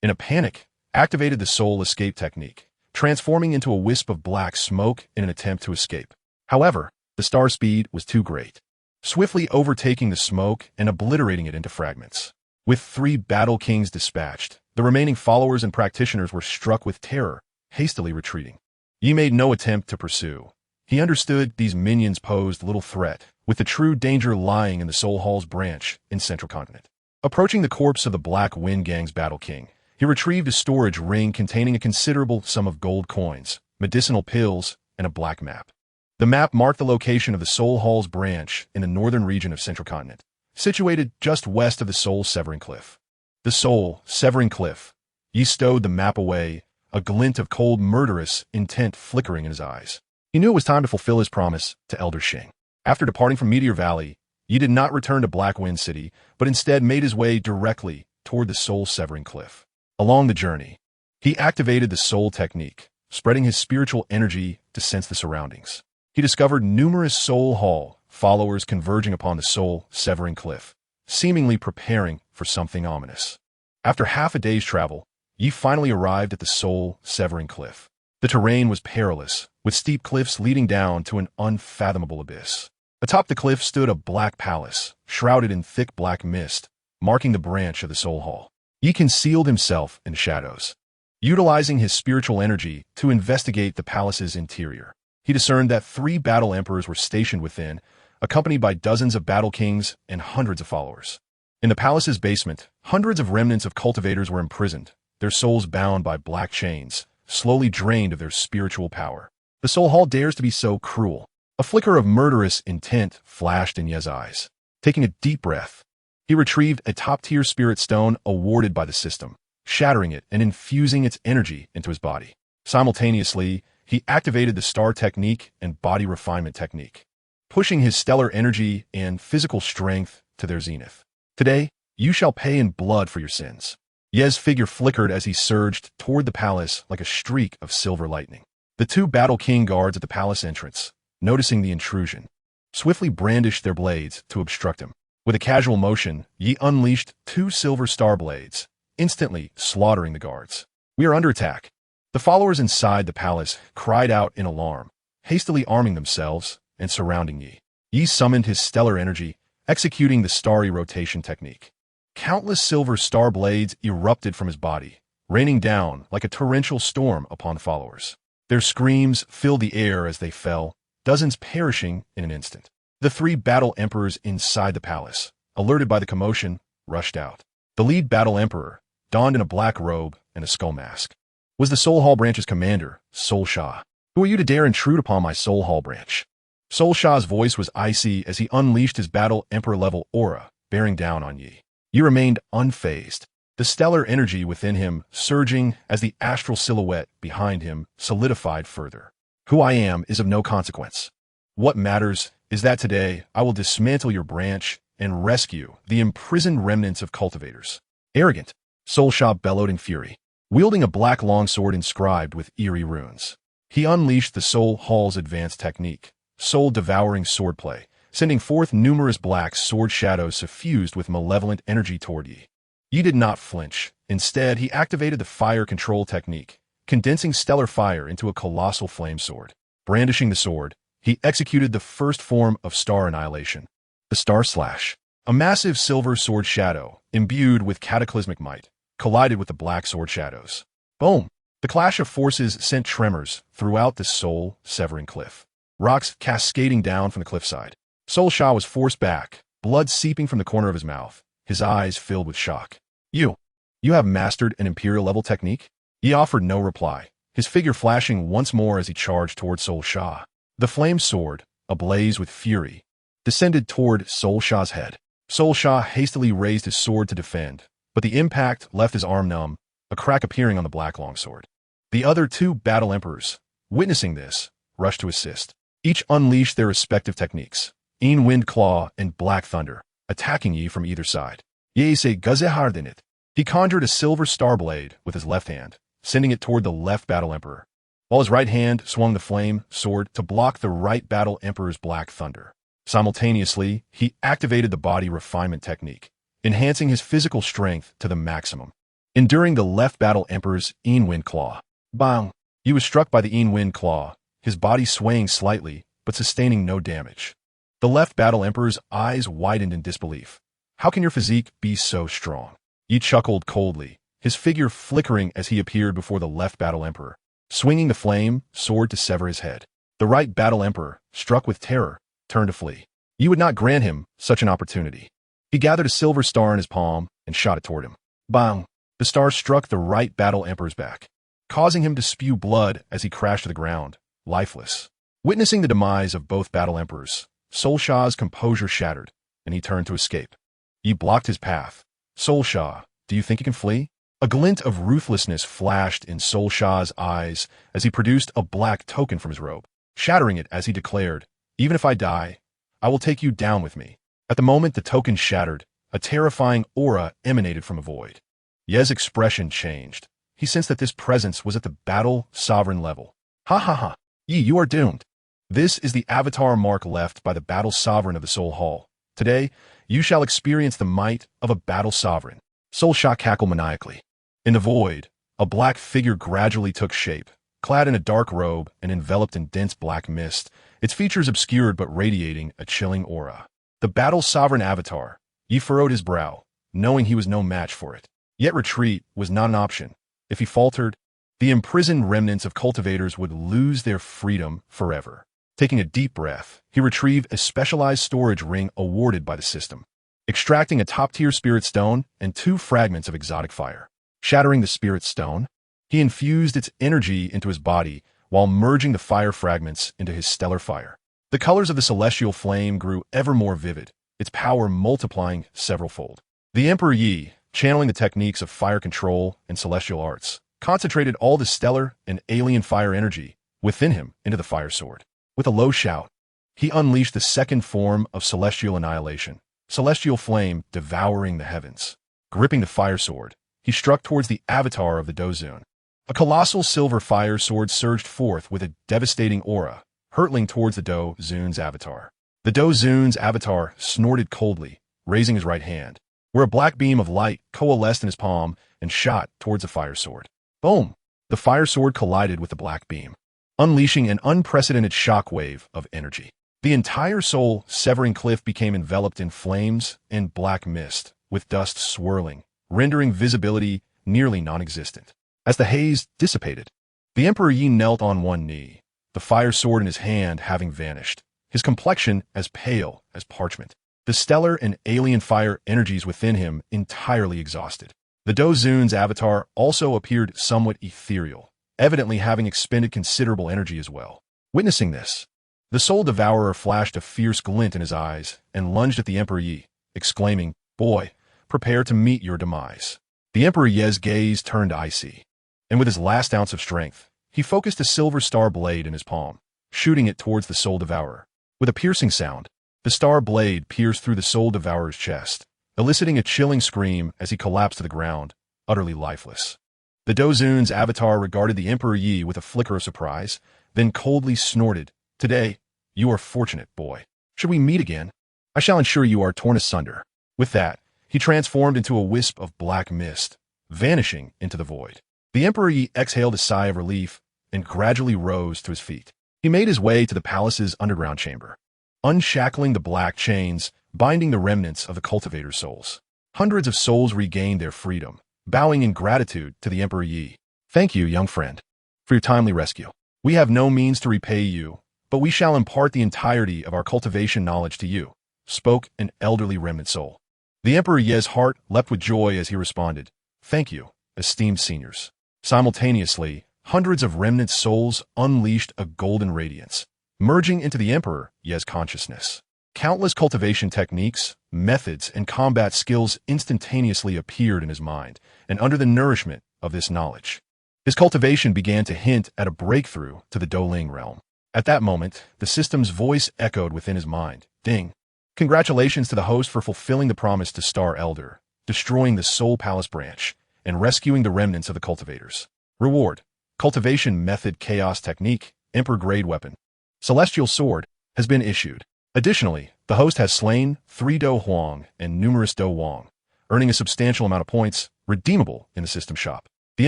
in a panic, activated the soul escape technique, transforming into a wisp of black smoke in an attempt to escape. However, the star speed was too great, swiftly overtaking the smoke and obliterating it into fragments. With 3 battle kings dispatched, the remaining followers and practitioners were struck with terror, hastily retreating. Yi made no attempt to pursue. He understood these minions posed little threat, with the true danger lying in the Soul Hall's branch in Central Continent. Approaching the corpse of the Black Wind Gang's battle king, he retrieved a storage ring containing a considerable sum of gold coins, medicinal pills, and a black map. The map marked the location of the Soul Hall's branch in the northern region of Central Continent, situated just west of the Soul Severing Cliff. The Soul Severing Cliff. Yi stowed the map away, a glint of cold, murderous intent flickering in his eyes. He knew it was time to fulfill his promise to Elder Xing. After departing from Meteor Valley, Yi did not return to Black Wind City, but instead made his way directly toward the Soul Severing Cliff. Along the journey, he activated the Soul Technique, spreading his spiritual energy to sense the surroundings. He discovered numerous Soul Hall followers converging upon the Soul Severing Cliff, seemingly preparing for something ominous. After half a day's travel, Yi finally arrived at the Soul Severing Cliff. The terrain was perilous, with steep cliffs leading down to an unfathomable abyss. Atop the cliff stood a black palace, shrouded in thick black mist, marking the branch of the Soul Hall. Yi concealed himself in the shadows, utilizing his spiritual energy to investigate the palace's interior. He discerned that 3 battle emperors were stationed within, accompanied by dozens of battle kings and hundreds of followers. In the palace's basement, hundreds of remnants of cultivators were imprisoned, their souls bound by black chains, slowly drained of their spiritual power. The Soul Hall dares to be so cruel. A flicker of murderous intent flashed in Ye's eyes. Taking a deep breath, he retrieved a top-tier spirit stone awarded by the system, shattering it and infusing its energy into his body. Simultaneously, he activated the Star Technique and Body Refinement Technique, pushing his stellar energy and physical strength to their zenith. Today, you shall pay in blood for your sins. Ye's figure flickered as he surged toward the palace like a streak of silver lightning. The 2 battle king guards at the palace entrance, noticing the intrusion, swiftly brandished their blades to obstruct him. With a casual motion, Yi unleashed 2 silver star blades, instantly slaughtering the guards. "We are under attack." The followers inside the palace cried out in alarm, hastily arming themselves and surrounding Yi. Yi summoned his stellar energy, executing the starry rotation technique. Countless silver star blades erupted from his body, raining down like a torrential storm upon the followers. Their screams filled the air as they fell, dozens perishing in an instant. The 3 battle emperors inside the palace, alerted by the commotion, rushed out. The lead battle emperor, donned in a black robe and a skull mask, was the Soul Hall branch's commander, Soul Sha. "Who are you to dare intrude upon my Soul Hall branch?" Soul Sha's voice was icy as he unleashed his battle emperor-level aura, bearing down on Yi. Yi remained unfazed, the stellar energy within him surging as the astral silhouette behind him solidified further. "Who I am is of no consequence. What matters is that today I will dismantle your branch and rescue the imprisoned remnants of cultivators." "Arrogant," Soul Sha bellowed in fury, wielding a black longsword inscribed with eerie runes. He unleashed the Soul Hall's advanced technique, soul-devouring swordplay, sending forth numerous black sword shadows suffused with malevolent energy toward Yi. Yi did not flinch. Instead, he activated the fire control technique, condensing stellar fire into a colossal flame sword. Brandishing the sword, he executed the first form of star annihilation, the Star Slash. A massive silver sword shadow, imbued with cataclysmic might, collided with the black sword shadows. Boom! The clash of forces sent tremors throughout the Soul Severing Cliff, rocks cascading down from the cliffside. Soul Sha was forced back, blood seeping from the corner of his mouth, his eyes filled with shock. You have mastered an Imperial-level technique?" He offered no reply, his figure flashing once more as he charged toward Soul Sha. The flame sword, ablaze with fury, descended toward Soul Sha's head. Soul Sha hastily raised his sword to defend, but the impact left his arm numb, a crack appearing on the black longsword. The other 2 battle emperors, witnessing this, rushed to assist. Each unleashed their respective techniques, Een Wind Claw and Black Thunder, attacking Yi from either side. Ye se gazehardinit. He conjured a silver star blade with his left hand, sending it toward the left battle emperor, while his right hand swung the flame sword to block the right battle emperor's Black Thunder. Simultaneously, he activated the body refinement technique, enhancing his physical strength to the maximum. enduring the left battle emperor's wind claw. Bang! He was struck by the wind claw, his body swaying slightly, but sustaining no damage. The left battle emperor's eyes widened in disbelief. How can your physique be so strong? Yi chuckled coldly, his figure flickering as he appeared before the left battle emperor, swinging the flame sword to sever his head. The right battle emperor, struck with terror, turned to flee. Yi would not grant him such an opportunity. He gathered a silver star in his palm and shot it toward him. Bang! The star struck the right battle emperor's back, causing him to spew blood as he crashed to the ground, lifeless. Witnessing the demise of both battle emperors, Sol Sha's composure shattered, and he turned to escape. Yi blocked his path. Sol Sha, do you think you can flee? A glint of ruthlessness flashed in Sol Sha's eyes as he produced a black token from his robe, shattering it as he declared, even if I die, I will take you down with me. At the moment the token shattered, a terrifying aura emanated from a void. Ye's expression changed. He sensed that this presence was at the battle sovereign level. Ha ha ha! Yi, you are doomed. This is the avatar mark left by the battle sovereign of the Soul Hall. Today, you shall experience the might of a battle sovereign. Sol Sha cackled maniacally. In the void, a black figure gradually took shape, clad in a dark robe and enveloped in dense black mist, its features obscured but radiating a chilling aura. The battle sovereign avatar. Yi furrowed his brow, knowing he was no match for it. Yet retreat was not an option. If he faltered, the imprisoned remnants of cultivators would lose their freedom forever. Taking a deep breath, he retrieved a specialized storage ring awarded by the system, extracting a top-tier spirit stone and 2 fragments of exotic fire. Shattering the spirit stone, he infused its energy into his body while merging the fire fragments into his stellar fire. The colors of the celestial flame grew ever more vivid, its power multiplying several-fold. The Emperor Yi, channeling the techniques of fire control and celestial arts, concentrated all the stellar and alien fire energy within him into the fire sword. With a low shout, he unleashed the second form of celestial annihilation, celestial flame devouring the heavens. Gripping the fire sword, he struck towards the avatar of the Dozun. A colossal silver fire sword surged forth with a devastating aura, hurtling towards the Dozun's avatar. The Dozun's avatar snorted coldly, raising his right hand, where a black beam of light coalesced in his palm and shot towards the fire sword. Boom! The fire sword collided with the black beam, unleashing an unprecedented shockwave of energy. The entire soul-severing cliff became enveloped in flames and black mist, with dust swirling, rendering visibility nearly non-existent. As the haze dissipated, the Emperor Yi knelt on one knee, the fire sword in his hand having vanished, his complexion as pale as parchment, the stellar and alien fire energies within him entirely exhausted. The Dozun's avatar also appeared somewhat ethereal, evidently having expended considerable energy as well. Witnessing this, the Soul Devourer flashed a fierce glint in his eyes and lunged at the Emperor Yi, exclaiming, "Boy, prepare to meet your demise." The Emperor Yi's gaze turned icy, and with his last ounce of strength, he focused a silver star blade in his palm, shooting it towards the Soul Devourer. With a piercing sound, the star blade pierced through the Soul Devourer's chest, eliciting a chilling scream as he collapsed to the ground, utterly lifeless. The Dozun's avatar regarded the Emperor Yi with a flicker of surprise, then coldly snorted, "Today, you are fortunate, boy. Should we meet again, I shall ensure you are torn asunder." With that, he transformed into a wisp of black mist, vanishing into the void. The Emperor Yi exhaled a sigh of relief and gradually rose to his feet. He made his way to the palace's underground chamber, unshackling the black chains binding the remnants of the cultivator's souls. Hundreds of souls regained their freedom, bowing in gratitude to the Emperor Yi. "Thank you, young friend, for your timely rescue. We have no means to repay you, but we shall impart the entirety of our cultivation knowledge to you," spoke an elderly remnant soul. The Emperor Yi's heart leapt with joy as he responded, "Thank you, esteemed seniors." Simultaneously, hundreds of remnant souls unleashed a golden radiance, merging into the Emperor Yi's consciousness. Countless cultivation techniques, methods, and combat skills instantaneously appeared in his mind, and under the nourishment of this knowledge, his cultivation began to hint at a breakthrough to the Doling realm. At that moment, the system's voice echoed within his mind, "Ding! Congratulations to the host for fulfilling the promise to Star Elder, destroying the Soul Palace branch, and rescuing the remnants of the cultivators. Reward: Cultivation Method Chaos Technique, Emperor Grade Weapon. Celestial Sword has been issued. Additionally, the host has slain 3 Do Huang and numerous Do Wang, earning a substantial amount of points, redeemable in the system shop. The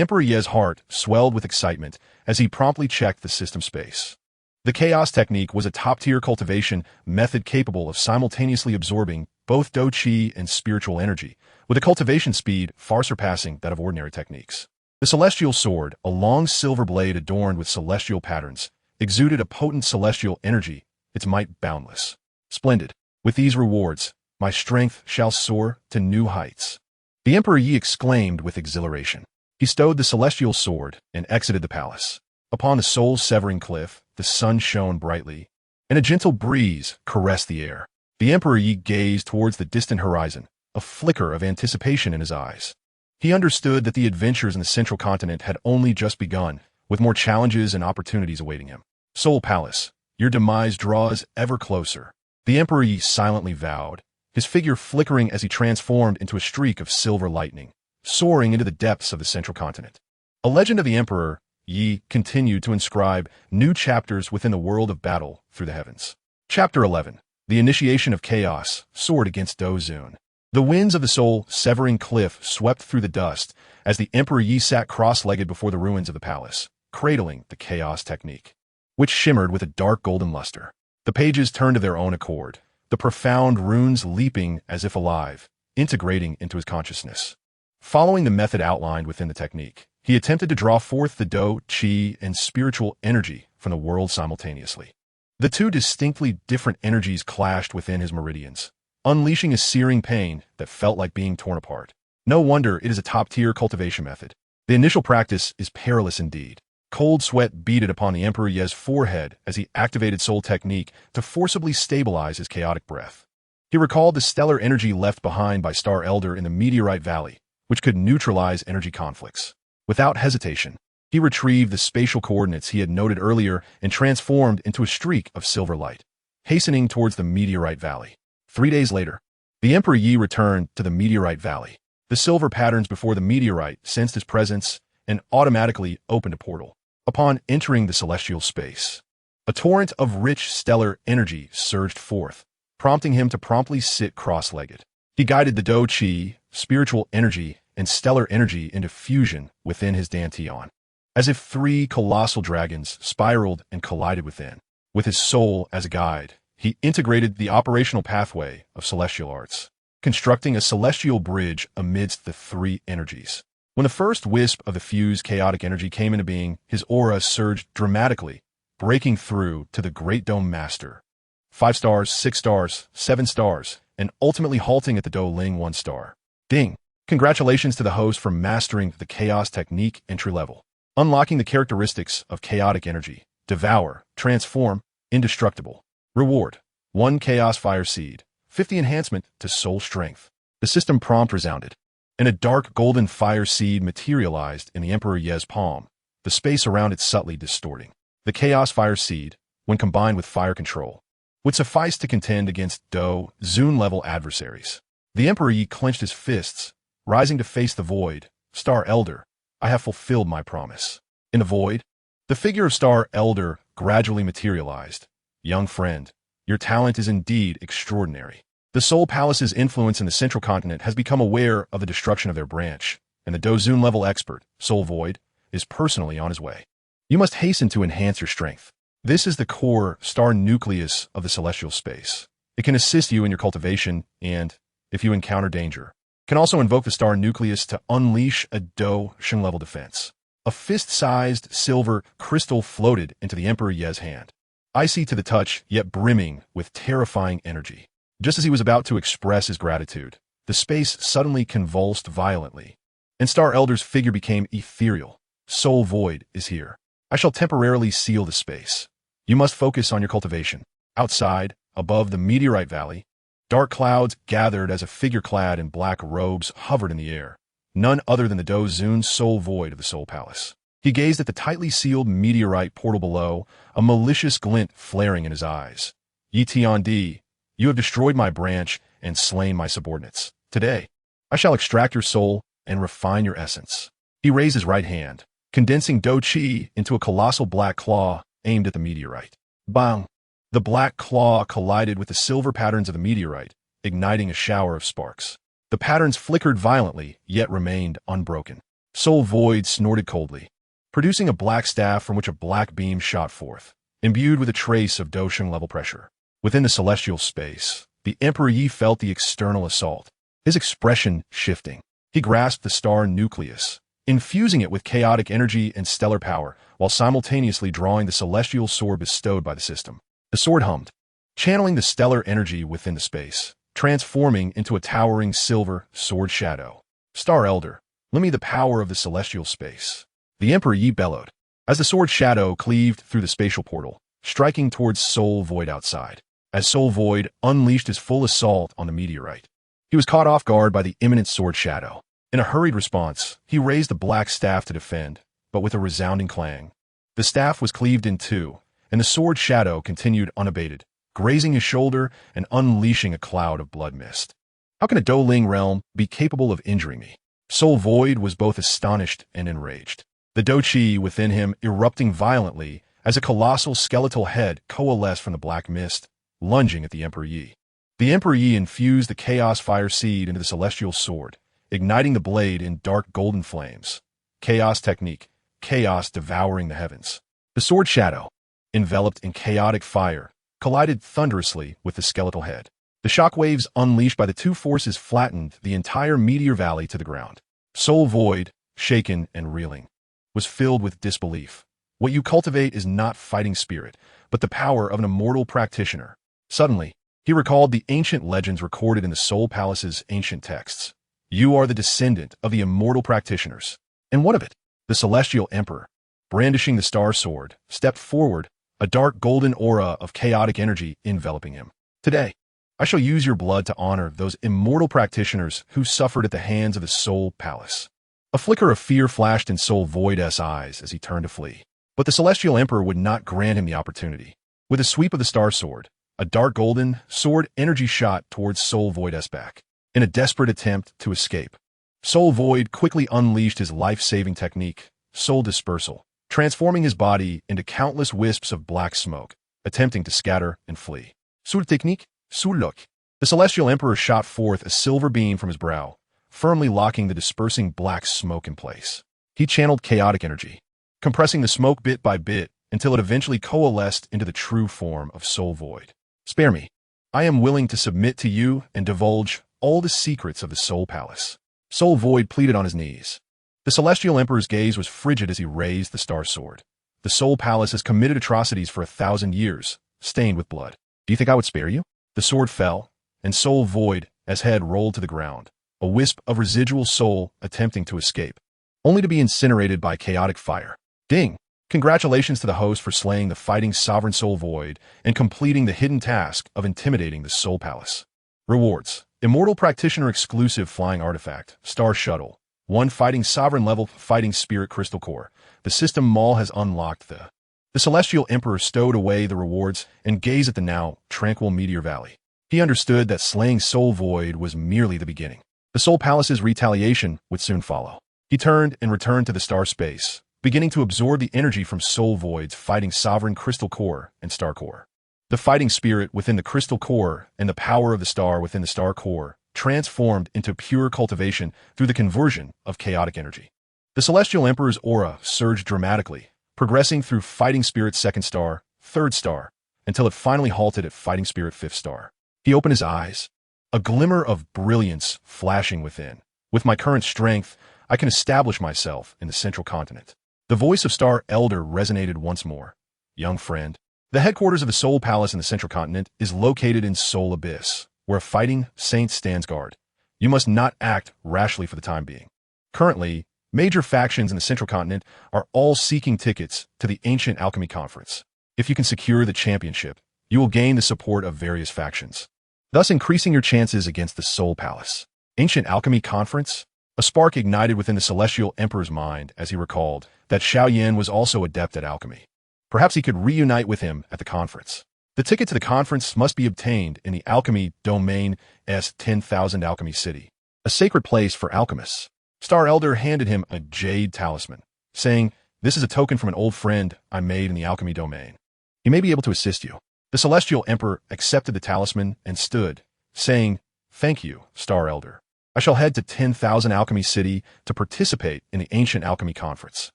Emperor Ye's heart swelled with excitement as he promptly checked the system space. The Chaos Technique was a top-tier cultivation method capable of simultaneously absorbing both Do Qi and spiritual energy, with a cultivation speed far surpassing that of ordinary techniques. The Celestial Sword, a long silver blade adorned with celestial patterns, exuded a potent celestial energy, its might boundless. Splendid. With these rewards, my strength shall soar to new heights. The Emperor Yi exclaimed with exhilaration. He stowed the Celestial Sword and exited the palace. Upon the soul-severing cliff, the sun shone brightly, and a gentle breeze caressed the air. The Emperor Yi gazed towards the distant horizon, a flicker of anticipation in his eyes. He understood that the adventures in the central continent had only just begun, with more challenges and opportunities awaiting him. Soul Palace, your demise draws ever closer. The Emperor Yi silently vowed, his figure flickering as he transformed into a streak of silver lightning, soaring into the depths of the central continent. A legend of the Emperor Yi continued to inscribe new chapters within the world of battle through the heavens. Chapter 11. The Initiation of Chaos, Sword against Dozun. The winds of the soul-severing cliff swept through the dust as the Emperor Yi sat cross-legged before the ruins of the palace, cradling the Chaos Technique, which shimmered with a dark golden luster. The pages turned of their own accord, the profound runes leaping as if alive, integrating into his consciousness. Following the method outlined within the technique, he attempted to draw forth the Do, Qi, and spiritual energy from the world simultaneously. The two distinctly different energies clashed within his meridians, unleashing a searing pain that felt like being torn apart. No wonder it is a top-tier cultivation method. The initial practice is perilous indeed. Cold sweat beaded upon the Emperor Ye's forehead as he activated Soul Technique to forcibly stabilize his chaotic breath. He recalled the stellar energy left behind by Star Elder in the Meteorite Valley, which could neutralize energy conflicts. Without hesitation, he retrieved the spatial coordinates he had noted earlier and transformed into a streak of silver light, hastening towards the Meteorite Valley. 3 days later, the Emperor Yi returned to the Meteorite Valley. The silver patterns before the meteorite sensed his presence and automatically opened a portal. Upon entering the celestial space, a torrent of rich stellar energy surged forth, prompting him to promptly sit cross-legged. He guided the Do Qi, spiritual energy, and stellar energy into fusion within his dantian, as if 3 colossal dragons spiraled and collided within. With his soul as a guide, he integrated the operational pathway of celestial arts, constructing a celestial bridge amidst the 3 energies. When the first wisp of the fused chaotic energy came into being, his aura surged dramatically, breaking through to the Great Dome Master. 5 stars, 6 stars, 7 stars, and ultimately halting at the Do Ling 1 star. Ding! Congratulations to the host for mastering the Chaos Technique entry level. Unlocking the characteristics of chaotic energy. Devour, transform, indestructible. Reward: 1 Chaos Fire Seed, 50 enhancement to soul strength. The system prompt resounded, and a dark golden fire seed materialized in the Emperor Ye's palm, the space around it subtly distorting. The Chaos Fire Seed, when combined with fire control, would suffice to contend against Do Zun-level adversaries. The Emperor Yi clenched his fists, rising to face the void. Star Elder, I have fulfilled my promise. In the void, the figure of Star Elder gradually materialized. Young friend, your talent is indeed extraordinary. The Soul Palace's influence in the central continent has become aware of the destruction of their branch, and the Dozun-level expert, Soul Void, is personally on his way. You must hasten to enhance your strength. This is the core star nucleus of the celestial space. It can assist you in your cultivation and, if you encounter danger, can also invoke the star nucleus to unleash a Do Sheng-level defense. A fist-sized silver crystal floated into the Emperor Ye's hand, icy to the touch, yet brimming with terrifying energy. Just as he was about to express his gratitude, the space suddenly convulsed violently, and Star Elder's figure became ethereal. Soul Void is here. I shall temporarily seal the space. You must focus on your cultivation. Outside, above the Meteorite Valley, dark clouds gathered as a figure clad in black robes hovered in the air. None other than the Dozun Soul Void of the Soul Palace. He gazed at the tightly sealed meteorite portal below, a malicious glint flaring in his eyes. Yi Tiandi, you have destroyed my branch and slain my subordinates. Today, I shall extract your soul and refine your essence. He raised his right hand, condensing Do Qi into a colossal black claw aimed at the meteorite. Bang! The black claw collided with the silver patterns of the meteorite, igniting a shower of sparks. The patterns flickered violently, yet remained unbroken. Soul Void snorted coldly, producing a black staff from which a black beam shot forth, imbued with a trace of Dosheng-level pressure. Within the celestial space, the Emperor Yi felt the external assault, his expression shifting. He grasped the star nucleus, infusing it with chaotic energy and stellar power, while simultaneously drawing the celestial sword bestowed by the system. The sword hummed, channeling the stellar energy within the space, transforming into a towering silver sword shadow. Star Elder, lend me the power of the celestial space. The Emperor Yi bellowed, as the sword shadow cleaved through the spatial portal, striking towards Soul Void outside. As Soul Void unleashed his full assault on the meteorite, he was caught off guard by the imminent sword shadow. In a hurried response, he raised the black staff to defend, but with a resounding clang. The staff was cleaved in two, and the sword shadow continued unabated, grazing his shoulder and unleashing a cloud of blood mist. How can a Doling realm be capable of injuring me? Soul Void was both astonished and enraged, the Do-Chi within him erupting violently as a colossal skeletal head coalesced from the black mist, lunging at the Emperor Yi. The Emperor Yi infused the chaos fire seed into the celestial sword, igniting the blade in dark golden flames. Chaos technique, chaos devouring the heavens. The sword shadow, enveloped in chaotic fire, collided thunderously with the skeletal head. The shockwaves unleashed by the two forces flattened the entire meteor valley to the ground. Soul Void, shaken and reeling, was filled with disbelief. What you cultivate is not fighting spirit, but the power of an immortal practitioner. Suddenly, he recalled the ancient legends recorded in the Soul Palace's ancient texts. You are the descendant of the immortal practitioners. And what of it? The celestial emperor, brandishing the star sword, stepped forward, a dark golden aura of chaotic energy enveloping him. Today, I shall use your blood to honor those immortal practitioners who suffered at the hands of the Soul Palace. A flicker of fear flashed in Soul Void's eyes as he turned to flee. But the celestial emperor would not grant him the opportunity. With a sweep of the star sword, a dark golden sword energy shot towards Soul Void's back. In a desperate attempt to escape, Soul Void quickly unleashed his life-saving technique, Soul Dispersal, transforming his body into countless wisps of black smoke, attempting to scatter and flee. Sur technique, sur look. The celestial emperor shot forth a silver beam from his brow, firmly locking the dispersing black smoke in place. He channeled chaotic energy, compressing the smoke bit by bit until it eventually coalesced into the true form of Soul Void. Spare me. I am willing to submit to you and divulge all the secrets of the Soul Palace. Soul Void pleaded on his knees. The celestial emperor's gaze was frigid as he raised the star sword. The Soul Palace has committed atrocities for 1,000 years, stained with blood. Do you think I would spare you? The sword fell, and Soul Void, as head rolled to the ground, a wisp of residual soul attempting to escape, only to be incinerated by chaotic fire. Ding! Congratulations to the host for slaying the fighting sovereign Soul Void and completing the hidden task of intimidating the Soul Palace. Rewards: Immortal Practitioner Exclusive Flying Artifact, Star Shuttle, 1 Fighting Sovereign Level Fighting Spirit Crystal Core. The system mall has unlocked the Celestial Emperor stowed away the rewards and gazed at the now tranquil Meteor Valley. He understood that slaying Soul Void was merely the beginning. The Soul Palace's retaliation would soon follow. He turned and returned to the star space, beginning to absorb the energy from Soul Void's fighting sovereign crystal core and star core. The fighting spirit within the crystal core and the power of the star within the star core transformed into pure cultivation through the conversion of chaotic energy. The Celestial Emperor's aura surged dramatically, progressing through Fighting Spirit's 2nd star, 3rd star, until it finally halted at Fighting Spirit 5th star. He opened his eyes, a glimmer of brilliance flashing within. With my current strength, I can establish myself in the central continent. The voice of Star Elder resonated once more. Young friend, the headquarters of the Soul Palace in the central continent is located in Soul Abyss, where a fighting saint stands guard. You must not act rashly for the time being. Currently, major factions in the central continent are all seeking tickets to the Ancient Alchemy Conference. If you can secure the championship, you will gain the support of various factions, thus increasing your chances against the Soul Palace. Ancient Alchemy Conference? A spark ignited within the Celestial Emperor's mind as he recalled that Xiaoyan was also adept at alchemy. Perhaps he could reunite with him at the conference. The ticket to the conference must be obtained in the Alchemy Domain S 10,000 Alchemy City, a sacred place for alchemists. Star Elder handed him a jade talisman, saying, "This is a token from an old friend I made in the Alchemy Domain. He may be able to assist you." The Celestial Emperor accepted the talisman and stood, saying, "Thank you, Star Elder." I shall head to 10,000 Alchemy City to participate in the Ancient Alchemy Conference.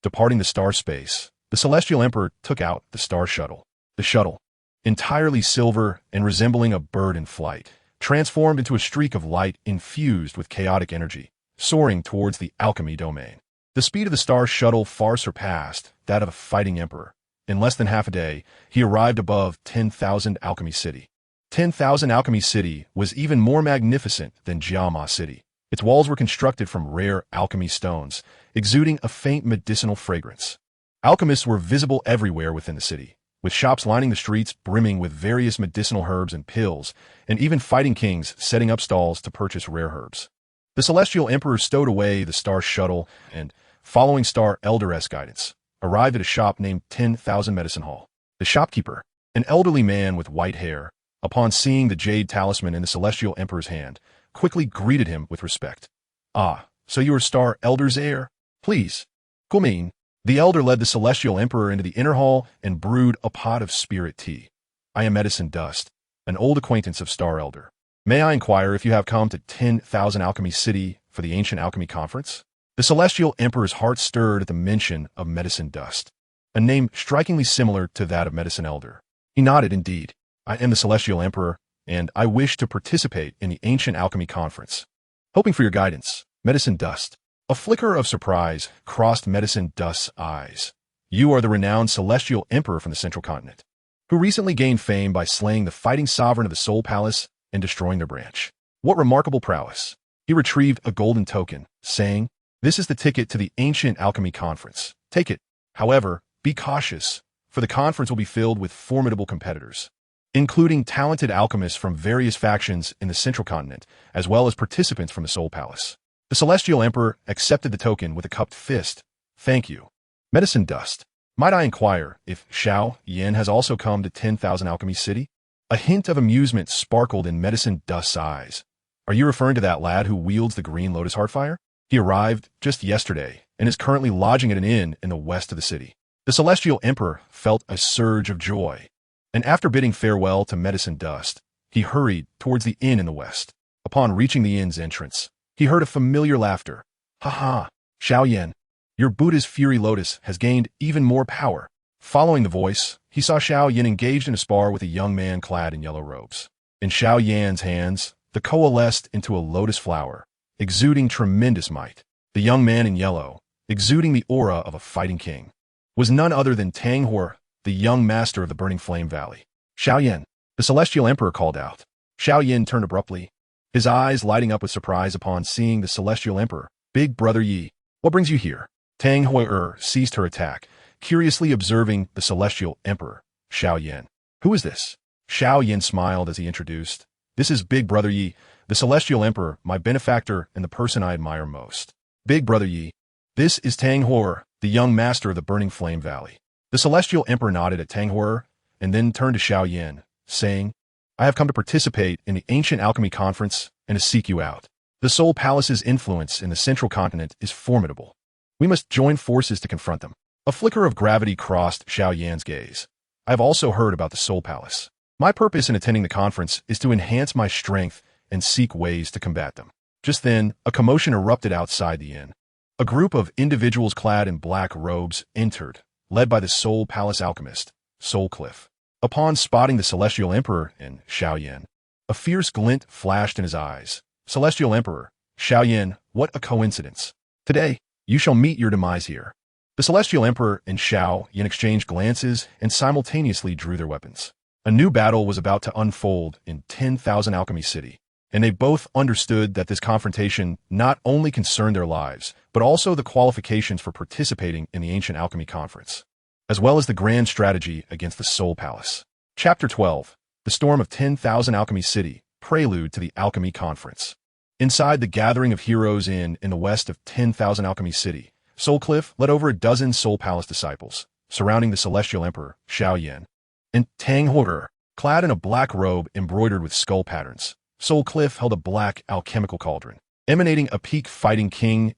Departing the star space, the Celestial Emperor took out the star shuttle. The shuttle, entirely silver and resembling a bird in flight, transformed into a streak of light infused with chaotic energy, soaring towards the alchemy domain. The speed of the star shuttle far surpassed that of a fighting emperor. In less than half a day, he arrived above 10,000 Alchemy City. 10,000 Alchemy City was even more magnificent than Jiama City. Its walls were constructed from rare alchemy stones, exuding a faint medicinal fragrance. Alchemists were visible everywhere within the city, with shops lining the streets brimming with various medicinal herbs and pills, and even fighting kings setting up stalls to purchase rare herbs. The Celestial Emperor stowed away the star shuttle and, following Star Elder's guidance, arrived at a shop named 10,000 Medicine Hall. The shopkeeper, an elderly man with white hair, upon seeing the jade talisman in the Celestial Emperor's hand, quickly greeted him with respect. "Ah, so you are Star Elder's heir? Please, come in." The elder led the Celestial Emperor into the inner hall and brewed a pot of spirit tea. "I am Medicine Dust, an old acquaintance of Star Elder. May I inquire if you have come to 10,000 Alchemy City for the Ancient Alchemy Conference?" The Celestial Emperor's heart stirred at the mention of Medicine Dust, a name strikingly similar to that of Medicine Elder. He nodded. "Indeed, I am the Celestial Emperor, and I wish to participate in the Ancient Alchemy Conference. Hoping for your guidance, Medicine Dust." A flicker of surprise crossed Medicine Dust's eyes. "You are the renowned Celestial Emperor from the Central Continent, who recently gained fame by slaying the fighting sovereign of the Soul Palace and destroying their branch. What remarkable prowess." He retrieved a golden token, saying, "This is the ticket to the Ancient Alchemy Conference. Take it. However, be cautious, for the conference will be filled with formidable competitors, including talented alchemists from various factions in the Central Continent, as well as participants from the Soul Palace." The Celestial Emperor accepted the token with a cupped fist. "Thank you, Medicine Dust. Might I inquire if Xiao Yin has also come to 10,000 Alchemy City?" A hint of amusement sparkled in Medicine Dust's eyes. "Are you referring to that lad who wields the green lotus heartfire? He arrived just yesterday and is currently lodging at an inn in the west of the city." The Celestial Emperor felt a surge of joy, and after bidding farewell to Medicine Dust, he hurried towards the inn in the west. Upon reaching the inn's entrance, he heard a familiar laughter. "Ha ha, Xiao Yan, your Buddha's Fury Lotus has gained even more power." Following the voice, he saw Xiao Yan engaged in a spar with a young man clad in yellow robes. In Xiao Yan's hands, the coalesced into a lotus flower, exuding tremendous might. The young man in yellow, exuding the aura of a fighting king, was none other than Tang Hor, the young master of the Burning Flame Valley. "Xiao Yan," the Celestial Emperor called out. Xiao Yan turned abruptly, his eyes lighting up with surprise upon seeing the Celestial Emperor. "Big Brother Yi, what brings you here?" Tang Hor ceased her attack, curiously observing the Celestial Emperor. "Xiao Yan. Who is this?" Xiao Yan smiled as he introduced. "This is Big Brother Yi, the Celestial Emperor, my benefactor and the person I admire most." "Big Brother Yi, this is Tang Hor, the young master of the Burning Flame Valley." The Celestial Emperor nodded at Tang Hor and then turned to Xiao Yan, saying, "I have come to participate in the Ancient Alchemy Conference and to seek you out. The Soul Palace's influence in the Central Continent is formidable. We must join forces to confront them." A flicker of gravity crossed Xiao Yan's gaze. "I have also heard about the Soul Palace. My purpose in attending the conference is to enhance my strength and seek ways to combat them." Just then, a commotion erupted outside the inn. A group of individuals clad in black robes entered, led by the Soul Palace alchemist, Soul Cliff. Upon spotting the Celestial Emperor and Xiao Yan, a fierce glint flashed in his eyes. "Celestial Emperor, Xiao Yan, what a coincidence. Today, you shall meet your demise here." The Celestial Emperor and Xiao Yan exchanged glances and simultaneously drew their weapons. A new battle was about to unfold in 10,000 Alchemy City, and they both understood that this confrontation not only concerned their lives, but also the qualifications for participating in the Ancient Alchemy Conference, as well as the grand strategy against the Soul Palace. Chapter 12. The Storm of 10,000 Alchemy City, Prelude to the Alchemy Conference. Inside the Gathering of Heroes Inn in the west of 10,000 Alchemy City, Soul Cliff led over a dozen Soul Palace disciples, surrounding the Celestial Emperor, Xiao Yan, and Tang Hor, clad in a black robe embroidered with skull patterns. Soul Cliff held a black alchemical cauldron, emanating a peak fighting king's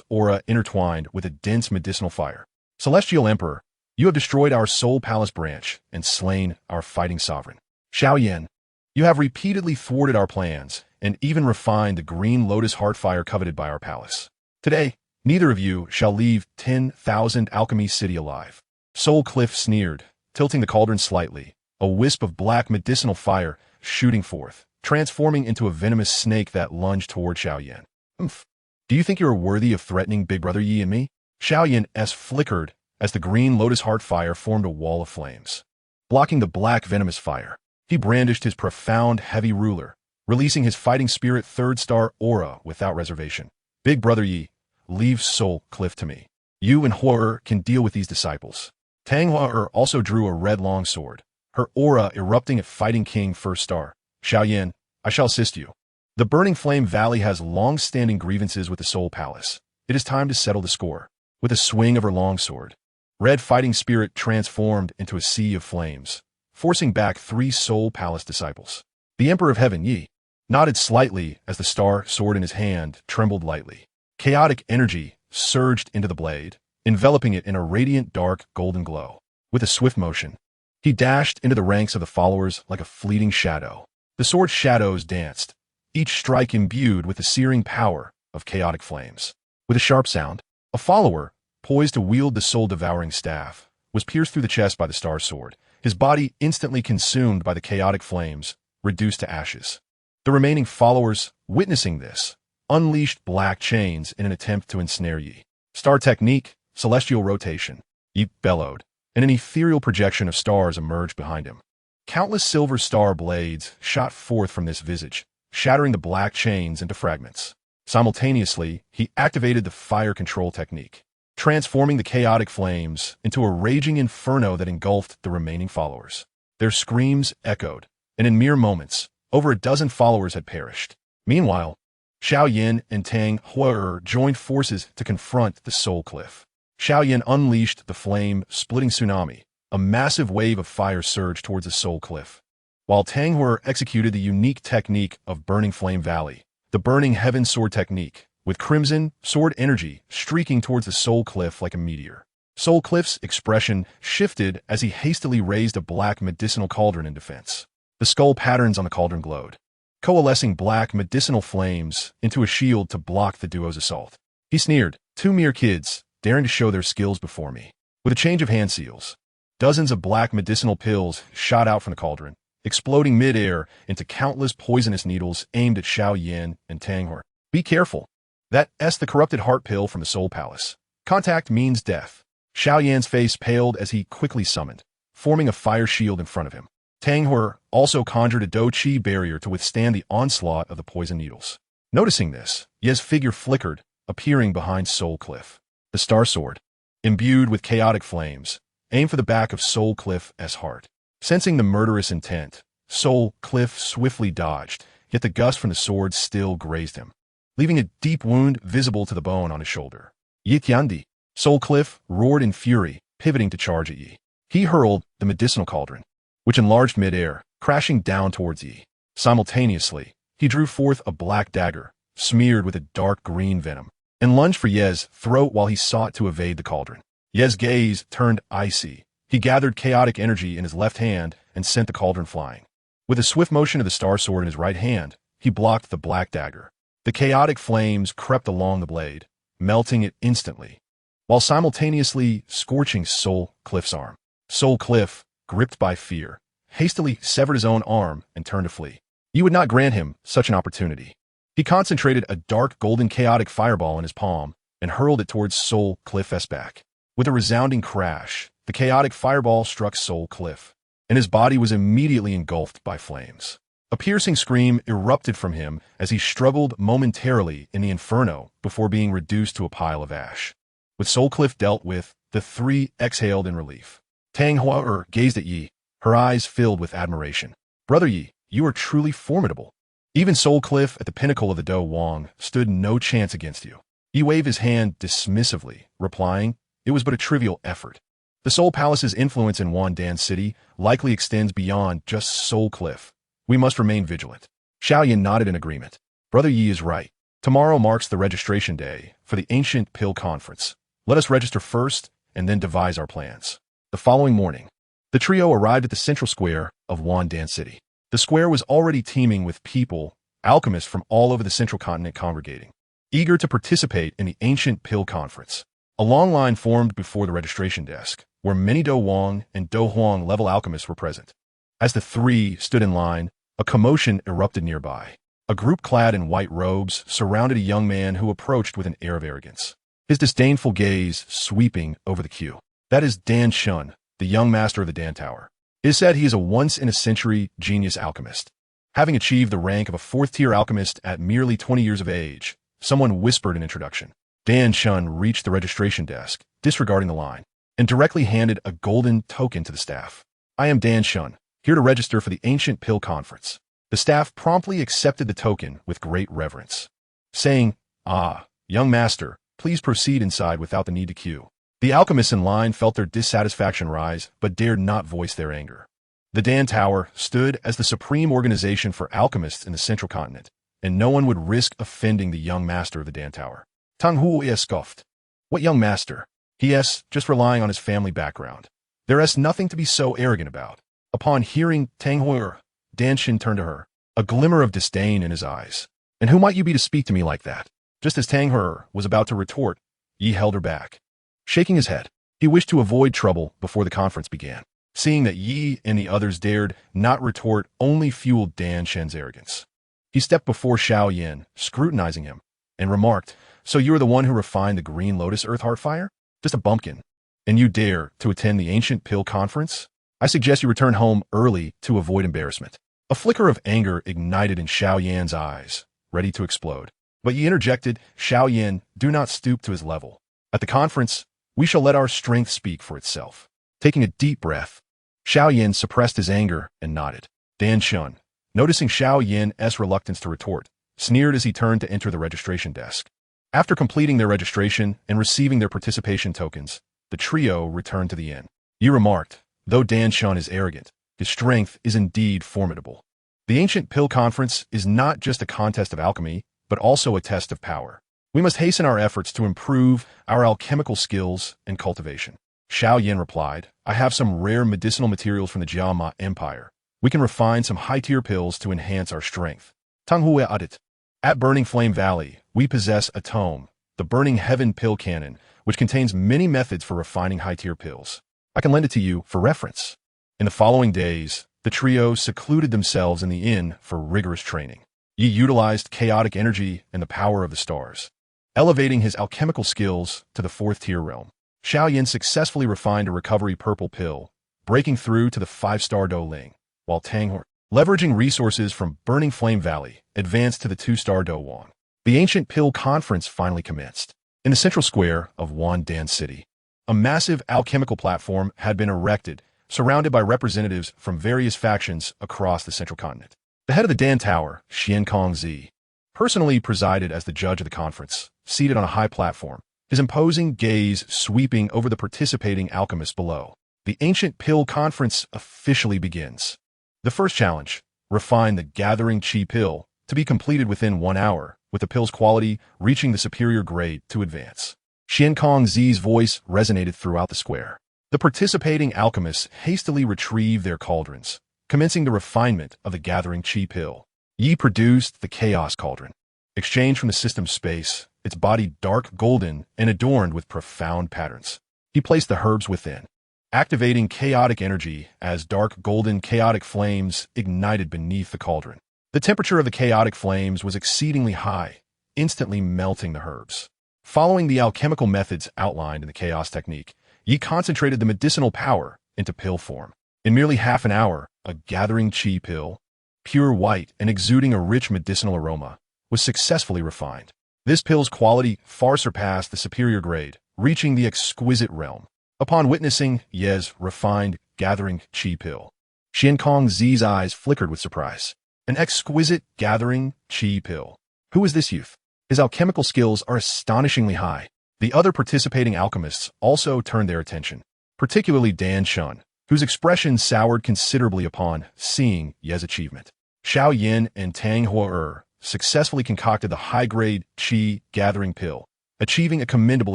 aura intertwined with a dense medicinal fire. "Celestial Emperor, you have destroyed our Soul Palace branch and slain our fighting sovereign. Xiao Yan, you have repeatedly thwarted our plans and even refine the green lotus heart fire coveted by our palace. Today, neither of you shall leave 10,000 Alchemy City alive. Soul Cliff sneered, tilting the cauldron slightly, a wisp of black medicinal fire shooting forth, transforming into a venomous snake that lunged toward Xiaoyan. Oomph. Do you think you are worthy of threatening Big Brother Yi and me? Xiaoyan's flickered as the green lotus heart fire formed a wall of flames. Blocking the black venomous fire, he brandished his profound heavy ruler, releasing his fighting spirit third star aura without reservation. Big Brother Yi, leave Soul Cliff to me. You and Horror can deal with these disciples. Tang Horror also drew a red long sword, her aura erupting at Fighting King first star. Xiaoyan, I shall assist you. The Burning Flame Valley has long-standing grievances with the Soul Palace. It is time to settle the score. With a swing of her longsword, Red Fighting Spirit transformed into a sea of flames, forcing back 3 Soul Palace disciples. The Emperor of Heaven, Yi, nodded slightly as the star sword in his hand trembled lightly. Chaotic energy surged into the blade, enveloping it in a radiant dark golden glow. With a swift motion, he dashed into the ranks of the followers like a fleeting shadow. The sword's shadows danced, each strike imbued with the searing power of chaotic flames. With a sharp sound, a follower, poised to wield the soul-devouring staff, was pierced through the chest by the star sword, his body instantly consumed by the chaotic flames, reduced to ashes. The remaining followers, witnessing this, unleashed black chains in an attempt to ensnare Yi. Star technique, celestial rotation. Yi bellowed, and an ethereal projection of stars emerged behind him. Countless silver star blades shot forth from this visage, shattering the black chains into fragments. Simultaneously, he activated the fire control technique, transforming the chaotic flames into a raging inferno that engulfed the remaining followers. Their screams echoed, and in mere moments, over a dozen followers had perished. Meanwhile, Xiaoyan and Tang Horror joined forces to confront the Soul Cliff. Xiaoyan unleashed the flame-splitting tsunami, a massive wave of fire surged towards the Soul Cliff, while Tang Horror executed the unique technique of Burning Flame Valley, the Burning Heaven Sword technique, with crimson sword energy streaking towards the Soul Cliff like a meteor. Soul Cliff's expression shifted as he hastily raised a black medicinal cauldron in defense. The skull patterns on the cauldron glowed, coalescing black medicinal flames into a shield to block the duo's assault. He sneered, 2 mere kids, daring to show their skills before me. With a change of hand seals, dozens of black medicinal pills shot out from the cauldron, exploding mid-air into countless poisonous needles aimed at Xiaoyan and Tang Horror. Be careful. That's the corrupted heart pill from the Soul Palace. Contact means death. Xiaoyan's face paled as he quickly summoned, forming a fire shield in front of him. Tang Horror also conjured a Do-Chi barrier to withstand the onslaught of the poison needles. Noticing this, Ye's figure flickered, appearing behind Soul Cliff. The Star Sword, imbued with chaotic flames, aimed for the back of Soul Cliff's heart. Sensing the murderous intent, Soul Cliff swiftly dodged, yet the gust from the sword still grazed him, leaving a deep wound visible to the bone on his shoulder. Yi Tiandi. Soul Cliff roared in fury, pivoting to charge at Yi. He hurled the medicinal cauldron, which enlarged mid-air, crashing down towards Yi. Simultaneously, he drew forth a black dagger, smeared with a dark green venom, and lunged for Ye's throat while he sought to evade the cauldron. Ye's gaze turned icy. He gathered chaotic energy in his left hand and sent the cauldron flying. With a swift motion of the star sword in his right hand, he blocked the black dagger. The chaotic flames crept along the blade, melting it instantly, while simultaneously scorching Soul Cliff's arm. Soul Cliff, gripped by fear, hastily severed his own arm and turned to flee. You would not grant him such an opportunity. He concentrated a dark golden chaotic fireball in his palm and hurled it towards Soul Cliff's back. With a resounding crash, the chaotic fireball struck Soul Cliff, and his body was immediately engulfed by flames. A piercing scream erupted from him as he struggled momentarily in the inferno before being reduced to a pile of ash. With Soul Cliff dealt with, the 3 exhaled in relief. Tang Horror gazed at Yi, her eyes filled with admiration. Brother Yi, you are truly formidable. Even Soul Cliff at the pinnacle of the Do Wang stood no chance against you. Yi waved his hand dismissively, replying, it was but a trivial effort. The Soul Palace's influence in Wandan City likely extends beyond just Soul Cliff. We must remain vigilant. Xiaoyan nodded in agreement. Brother Yi is right. Tomorrow marks the registration day for the Ancient Pill Conference. Let us register first and then devise our plans. The following morning, the trio arrived at the central square of Wandan City. The square was already teeming with people alchemists from all over the central continent congregating, eager to participate in the ancient pill conference. A long line formed before the registration desk, where many Do Wang and Do Huang level alchemists were present. As the three stood in line, a commotion erupted nearby. A group clad in white robes surrounded a young man who approached with an air of arrogance, his disdainful gaze sweeping over the queue. That is Dan Shun, the young master of the Dan Tower. It is said he is a once-in-a-century genius alchemist. Having achieved the rank of a fourth-tier alchemist at merely 20 years of age, someone whispered an introduction. Dan Shun reached the registration desk, disregarding the line, and directly handed a golden token to the staff. I am Dan Shun, here to register for the Ancient Pill Conference. The staff promptly accepted the token with great reverence, saying, "Ah, young master, please proceed inside without the need to queue." The alchemists in line felt their dissatisfaction rise, but dared not voice their anger. The Dan Tower stood as the supreme organization for alchemists in the central continent, and no one would risk offending the young master of the Dan Tower. Tang Hu scoffed. What young master? He just relying on his family background. There is nothing to be so arrogant about. Upon hearing Tang Hu, Dan Shin turned to her, a glimmer of disdain in his eyes. And who might you be to speak to me like that? Just as Tang Hu was about to retort, Yi held her back. Shaking his head, he wished to avoid trouble before the conference began. Seeing that Yi and the others dared not retort only fueled Dan Shen's arrogance. He stepped before Xiao Yin, scrutinizing him, and remarked, "So you are the one who refined the green lotus earth heartfire? Just a bumpkin. And you dare to attend the ancient pill conference? I suggest you return home early to avoid embarrassment." A flicker of anger ignited in Xiao Yan's eyes, ready to explode. But Yi interjected, "Xiao Yan, do not stoop to his level. At the conference, we shall let our strength speak for itself." Taking a deep breath, Xiao Yan suppressed his anger and nodded. Dan Shun, noticing Xiao Yan's reluctance to retort, sneered as he turned to enter the registration desk. After completing their registration and receiving their participation tokens, the trio returned to the inn. Yi remarked, "Though Dan Shun is arrogant, his strength is indeed formidable. The Ancient Pill Conference is not just a contest of alchemy, but also a test of power. We must hasten our efforts to improve our alchemical skills and cultivation." Xiao Yan replied, "I have some rare medicinal materials from the Jiama Empire. We can refine some high-tier pills to enhance our strength." Tang Hu added, "At Burning Flame Valley, we possess a tome, the Burning Heaven Pill Canaan, which contains many methods for refining high-tier pills. I can lend it to you for reference." In the following days, the trio secluded themselves in the inn for rigorous training. Yi utilized chaotic energy and the power of the stars, elevating his alchemical skills to the fourth-tier realm. Xiao Yan successfully refined a recovery purple pill, breaking through to the 5-star Do Ling, while Tang Hu, leveraging resources from Burning Flame Valley, advanced to the 2-star Do Wang. The Ancient Pill Conference finally commenced. In the central square of Wandan City, a massive alchemical platform had been erected, surrounded by representatives from various factions across the central continent. The head of the Dan Tower, Qingyang Zi, personally presided as the judge of the conference, seated on a high platform, his imposing gaze sweeping over the participating alchemists below. The Ancient Pill Conference officially begins. The first challenge, refine the Gathering Qi Pill, to be completed within 1 hour, with the pill's quality reaching the superior grade to advance. Qingyang Zi's voice resonated throughout the square. The participating alchemists hastily retrieved their cauldrons, commencing the refinement of the Gathering Qi Pill. Yi produced the Chaos Cauldron, exchanged from the system's space, its body dark golden and adorned with profound patterns. He placed the herbs within, activating chaotic energy as dark golden chaotic flames ignited beneath the cauldron. The temperature of the chaotic flames was exceedingly high, instantly melting the herbs. Following the alchemical methods outlined in the chaos technique, Yi concentrated the medicinal power into pill form. In merely half an hour, a Gathering Qi pill, pure white and exuding a rich medicinal aroma, was successfully refined. This pill's quality far surpassed the superior grade, reaching the exquisite realm. Upon witnessing Ye's refined Gathering Qi pill, Qingyang Zi's eyes flickered with surprise. An exquisite Gathering Qi pill. Who is this youth? His alchemical skills are astonishingly high. The other participating alchemists also turned their attention, particularly Dan Shun, whose expression soured considerably upon seeing Ye's achievement. Xiao Yin and Tang Hu successfully concocted the high-grade Qi Gathering Pill, achieving a commendable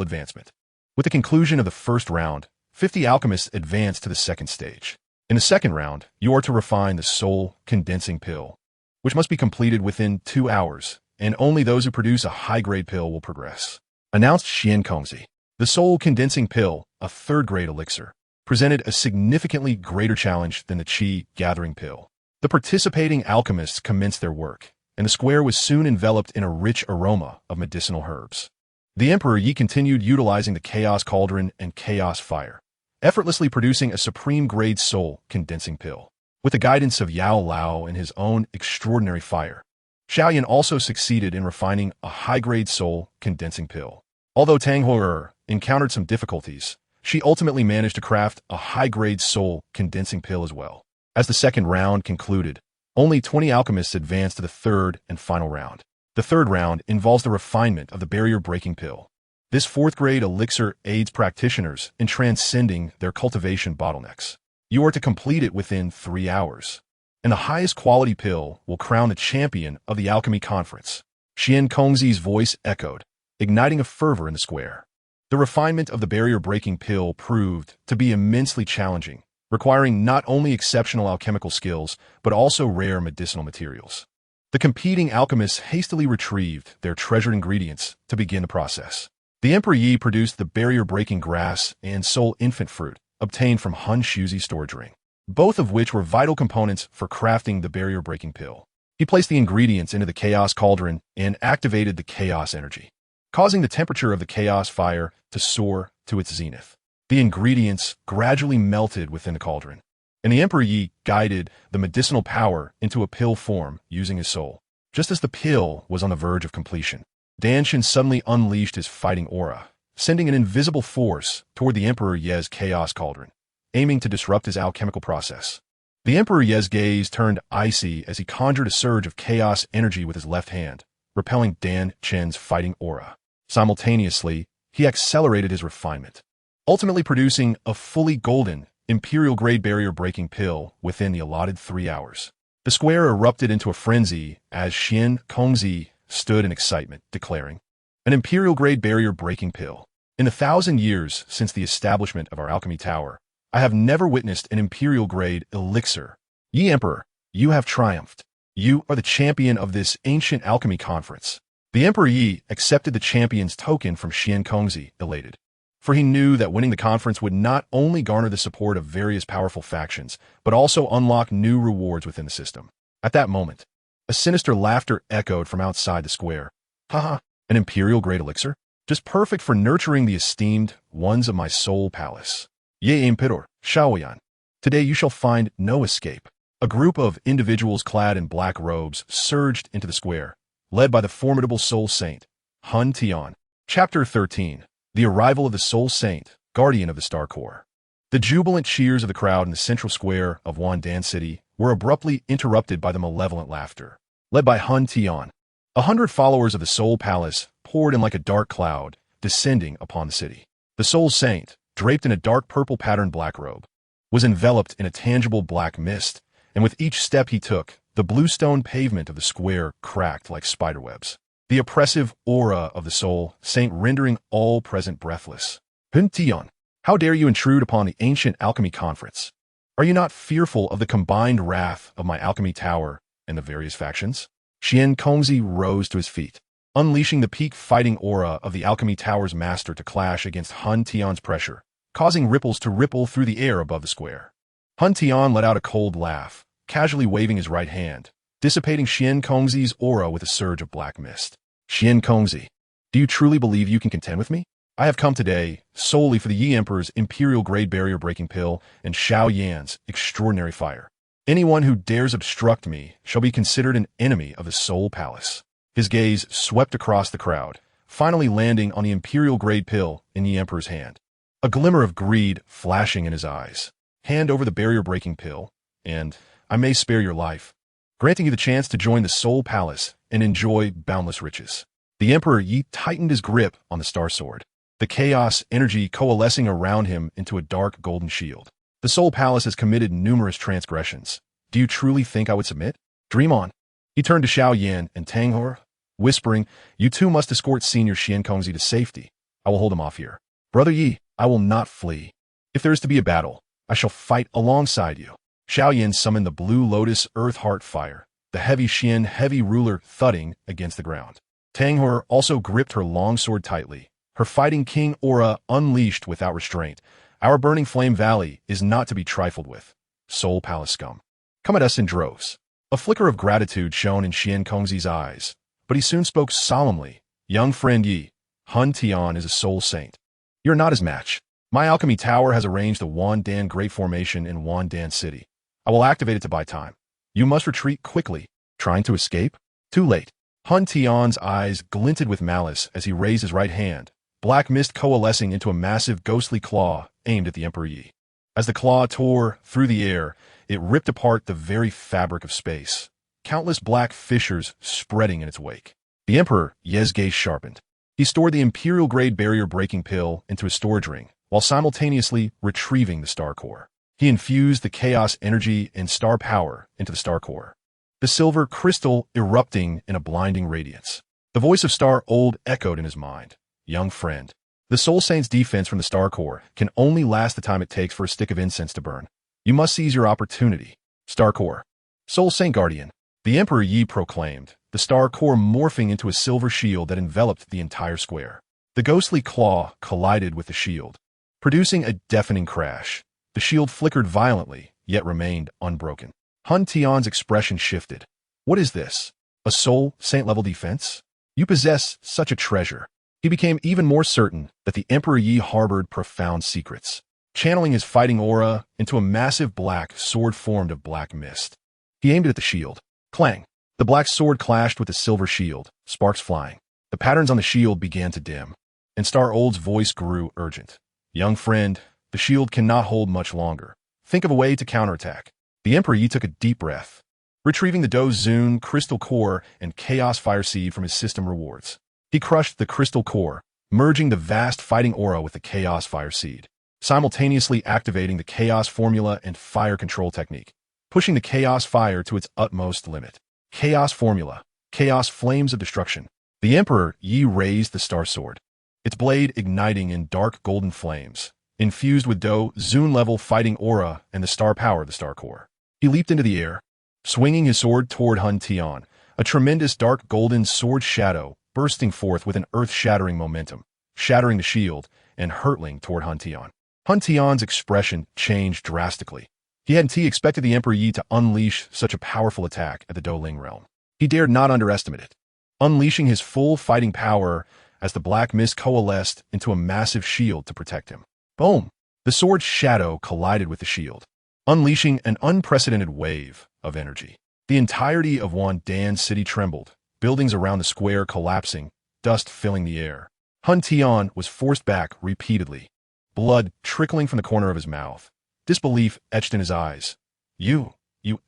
advancement. With the conclusion of the first round, 50 alchemists advanced to the second stage. In the second round, you are to refine the Soul Condensing Pill. which must be completed within 2 hours, and only those who produce a high-grade pill will progress. Announced Qingyang. The soul-condensing pill, a third-grade elixir, presented a significantly greater challenge than the qi-gathering pill. The participating alchemists commenced their work, and the square was soon enveloped in a rich aroma of medicinal herbs. The Emperor Yi continued utilizing the Chaos Cauldron and Chaos Fire, effortlessly producing a supreme-grade soul-condensing pill. With the guidance of Yao Lao and his own extraordinary fire, Xiaoyan also succeeded in refining a high-grade soul-condensing pill. Although Tang Hou'er encountered some difficulties, she ultimately managed to craft a high-grade soul-condensing pill as well. As the second round concluded, only 20 alchemists advanced to the third and final round. The third round involves the refinement of the barrier-breaking pill. This fourth-grade elixir aids practitioners in transcending their cultivation bottlenecks. You are to complete it within 3 hours, and the highest quality pill will crown the champion of the alchemy conference. Qingyang's voice echoed, igniting a fervor in the square. The refinement of the barrier-breaking pill proved to be immensely challenging, requiring not only exceptional alchemical skills, but also rare medicinal materials. The competing alchemists hastily retrieved their treasured ingredients to begin the process. The Emperor Yi produced the barrier-breaking grass and soul infant fruit obtained from Han Shuzi's storage ring, both of which were vital components for crafting the barrier-breaking pill. He placed the ingredients into the Chaos Cauldron and activated the Chaos energy, causing the temperature of the Chaos Fire to soar to its zenith. The ingredients gradually melted within the cauldron, and the Emperor Yi guided the medicinal power into a pill form using his soul. Just as the pill was on the verge of completion, Danshin suddenly unleashed his fighting aura, sending an invisible force toward the Emperor Ye's Chaos Cauldron, aiming to disrupt his alchemical process. The Emperor Ye's gaze turned icy as he conjured a surge of chaos energy with his left hand, repelling Dan Chen's fighting aura. Simultaneously, he accelerated his refinement, ultimately producing a fully golden, imperial-grade barrier-breaking pill within the allotted 3 hours. The square erupted into a frenzy as Qingyang stood in excitement, declaring, "An imperial-grade barrier-breaking pill. In the 1,000 years since the establishment of our alchemy tower, I have never witnessed an imperial-grade elixir. Yi Emperor, you have triumphed. You are the champion of this ancient alchemy conference." The Emperor Yi accepted the champion's token from Qingyang, elated, for he knew that winning the conference would not only garner the support of various powerful factions, but also unlock new rewards within the system. At that moment, a sinister laughter echoed from outside the square. Haha, an imperial-grade elixir? Just perfect for nurturing the esteemed ones of my soul palace. Ye Emperor, Xiaoyan. Today you shall find no escape. A group of individuals clad in black robes surged into the square, led by the formidable Soul Saint, Han Tian. Chapter 13. The Arrival of the Soul Saint, Guardian of the Star Core. The jubilant cheers of the crowd in the central square of Wandan City were abruptly interrupted by the malevolent laughter. Led by Han Tian, 100 followers of the Soul Palace poured in like a dark cloud, descending upon the city. The Soul Saint, draped in a dark purple-patterned black robe, was enveloped in a tangible black mist, and with each step he took, the bluestone pavement of the square cracked like spiderwebs. The oppressive aura of the Soul Saint rendering all present breathless. Hun Tian, how dare you intrude upon the ancient alchemy conference? Are you not fearful of the combined wrath of my alchemy tower and the various factions? Qingyang rose to his feet, unleashing the peak fighting aura of the alchemy tower's master to clash against Han Tian's pressure, causing ripples to ripple through the air above the square. Han Tian let out a cold laugh, casually waving his right hand, dissipating Qingyang's aura with a surge of black mist. Qingyang, do you truly believe you can contend with me? I have come today solely for the Yi Emperor's imperial-grade barrier-breaking pill and Xiao Yan's extraordinary fire. Anyone who dares obstruct me shall be considered an enemy of the Soul Palace. His gaze swept across the crowd, finally landing on the imperial-grade pill in the Emperor's hand. A glimmer of greed flashing in his eyes. Hand over the barrier-breaking pill, and I may spare your life, granting you the chance to join the Soul Palace and enjoy boundless riches. The Emperor Yi tightened his grip on the Star Sword, the chaos energy coalescing around him into a dark golden shield. The Soul Palace has committed numerous transgressions. Do you truly think I would submit? Dream on. He turned to Xiao Yan and Tang Hou'er, whispering, "You two must escort Senior Qingyang to safety. I will hold him off here. Brother Yi, I will not flee. If there is to be a battle, I shall fight alongside you." Xiao Yan summoned the Blue Lotus Earth Heart Fire, the heavy ruler thudding against the ground. Tanghur also gripped her long sword tightly, her fighting king aura unleashed without restraint. Our burning flame valley is not to be trifled with. Soul Palace scum. Come at us in droves. A flicker of gratitude shone in Xian Kongzi's eyes, but he soon spoke solemnly. Young friend Yi, Hun Tian is a soul saint. You're not his match. My alchemy tower has arranged the Wandan Great Formation in Wandan City. I will activate it to buy time. You must retreat quickly. Trying to escape? Too late. Hun Tian's eyes glinted with malice as he raised his right hand, black mist coalescing into a massive ghostly claw aimed at the Emperor Yi. As the claw tore through the air, it ripped apart the very fabric of space, countless black fissures spreading in its wake. The Emperor Yi's gaze sharpened. He stored the Imperial-grade barrier-breaking pill into his storage ring, while simultaneously retrieving the star core. He infused the chaos energy and star power into the star core, the silver crystal erupting in a blinding radiance. The voice of Star Old echoed in his mind. Young friend, the Soul Saint's defense from the star core can only last the time it takes for a stick of incense to burn. You must seize your opportunity. Star core. Soul Saint Guardian. The Emperor Yi proclaimed, the star core morphing into a silver shield that enveloped the entire square. The ghostly claw collided with the shield, producing a deafening crash. The shield flickered violently, yet remained unbroken. Hun Tian's expression shifted. What is this? A Soul Saint-level defense? You possess such a treasure. He became even more certain that the Emperor Yi harbored profound secrets, channeling his fighting aura into a massive black sword formed of black mist. He aimed it at the shield. Clang! The black sword clashed with the silver shield, sparks flying. The patterns on the shield began to dim, and Star Old's voice grew urgent. Young friend, the shield cannot hold much longer. Think of a way to counterattack. The Emperor Yi took a deep breath, retrieving the Do Zun crystal core and chaos fire seed from his system rewards. He crushed the crystal core, merging the vast fighting aura with the chaos fire seed, simultaneously activating the chaos formula and fire control technique, pushing the chaos fire to its utmost limit. Chaos formula, chaos flames of destruction. The Emperor Yi raised the star sword, its blade igniting in dark golden flames, infused with Do Zun level fighting aura and the star power of the star core. He leaped into the air, swinging his sword toward Hun Tian, a tremendous dark golden sword shadow bursting forth with an earth-shattering momentum, shattering the shield and hurtling toward Hun Tian. Hun Tian's expression changed drastically. He hadn't expected the Emperor Yi to unleash such a powerful attack at the Doling realm. He dared not underestimate it, unleashing his full fighting power as the black mist coalesced into a massive shield to protect him. Boom! The sword's shadow collided with the shield, unleashing an unprecedented wave of energy. The entirety of Wandan City trembled, buildings around the square collapsing, dust filling the air. Hun Tian was forced back repeatedly, blood trickling from the corner of his mouth. Disbelief etched in his eyes. You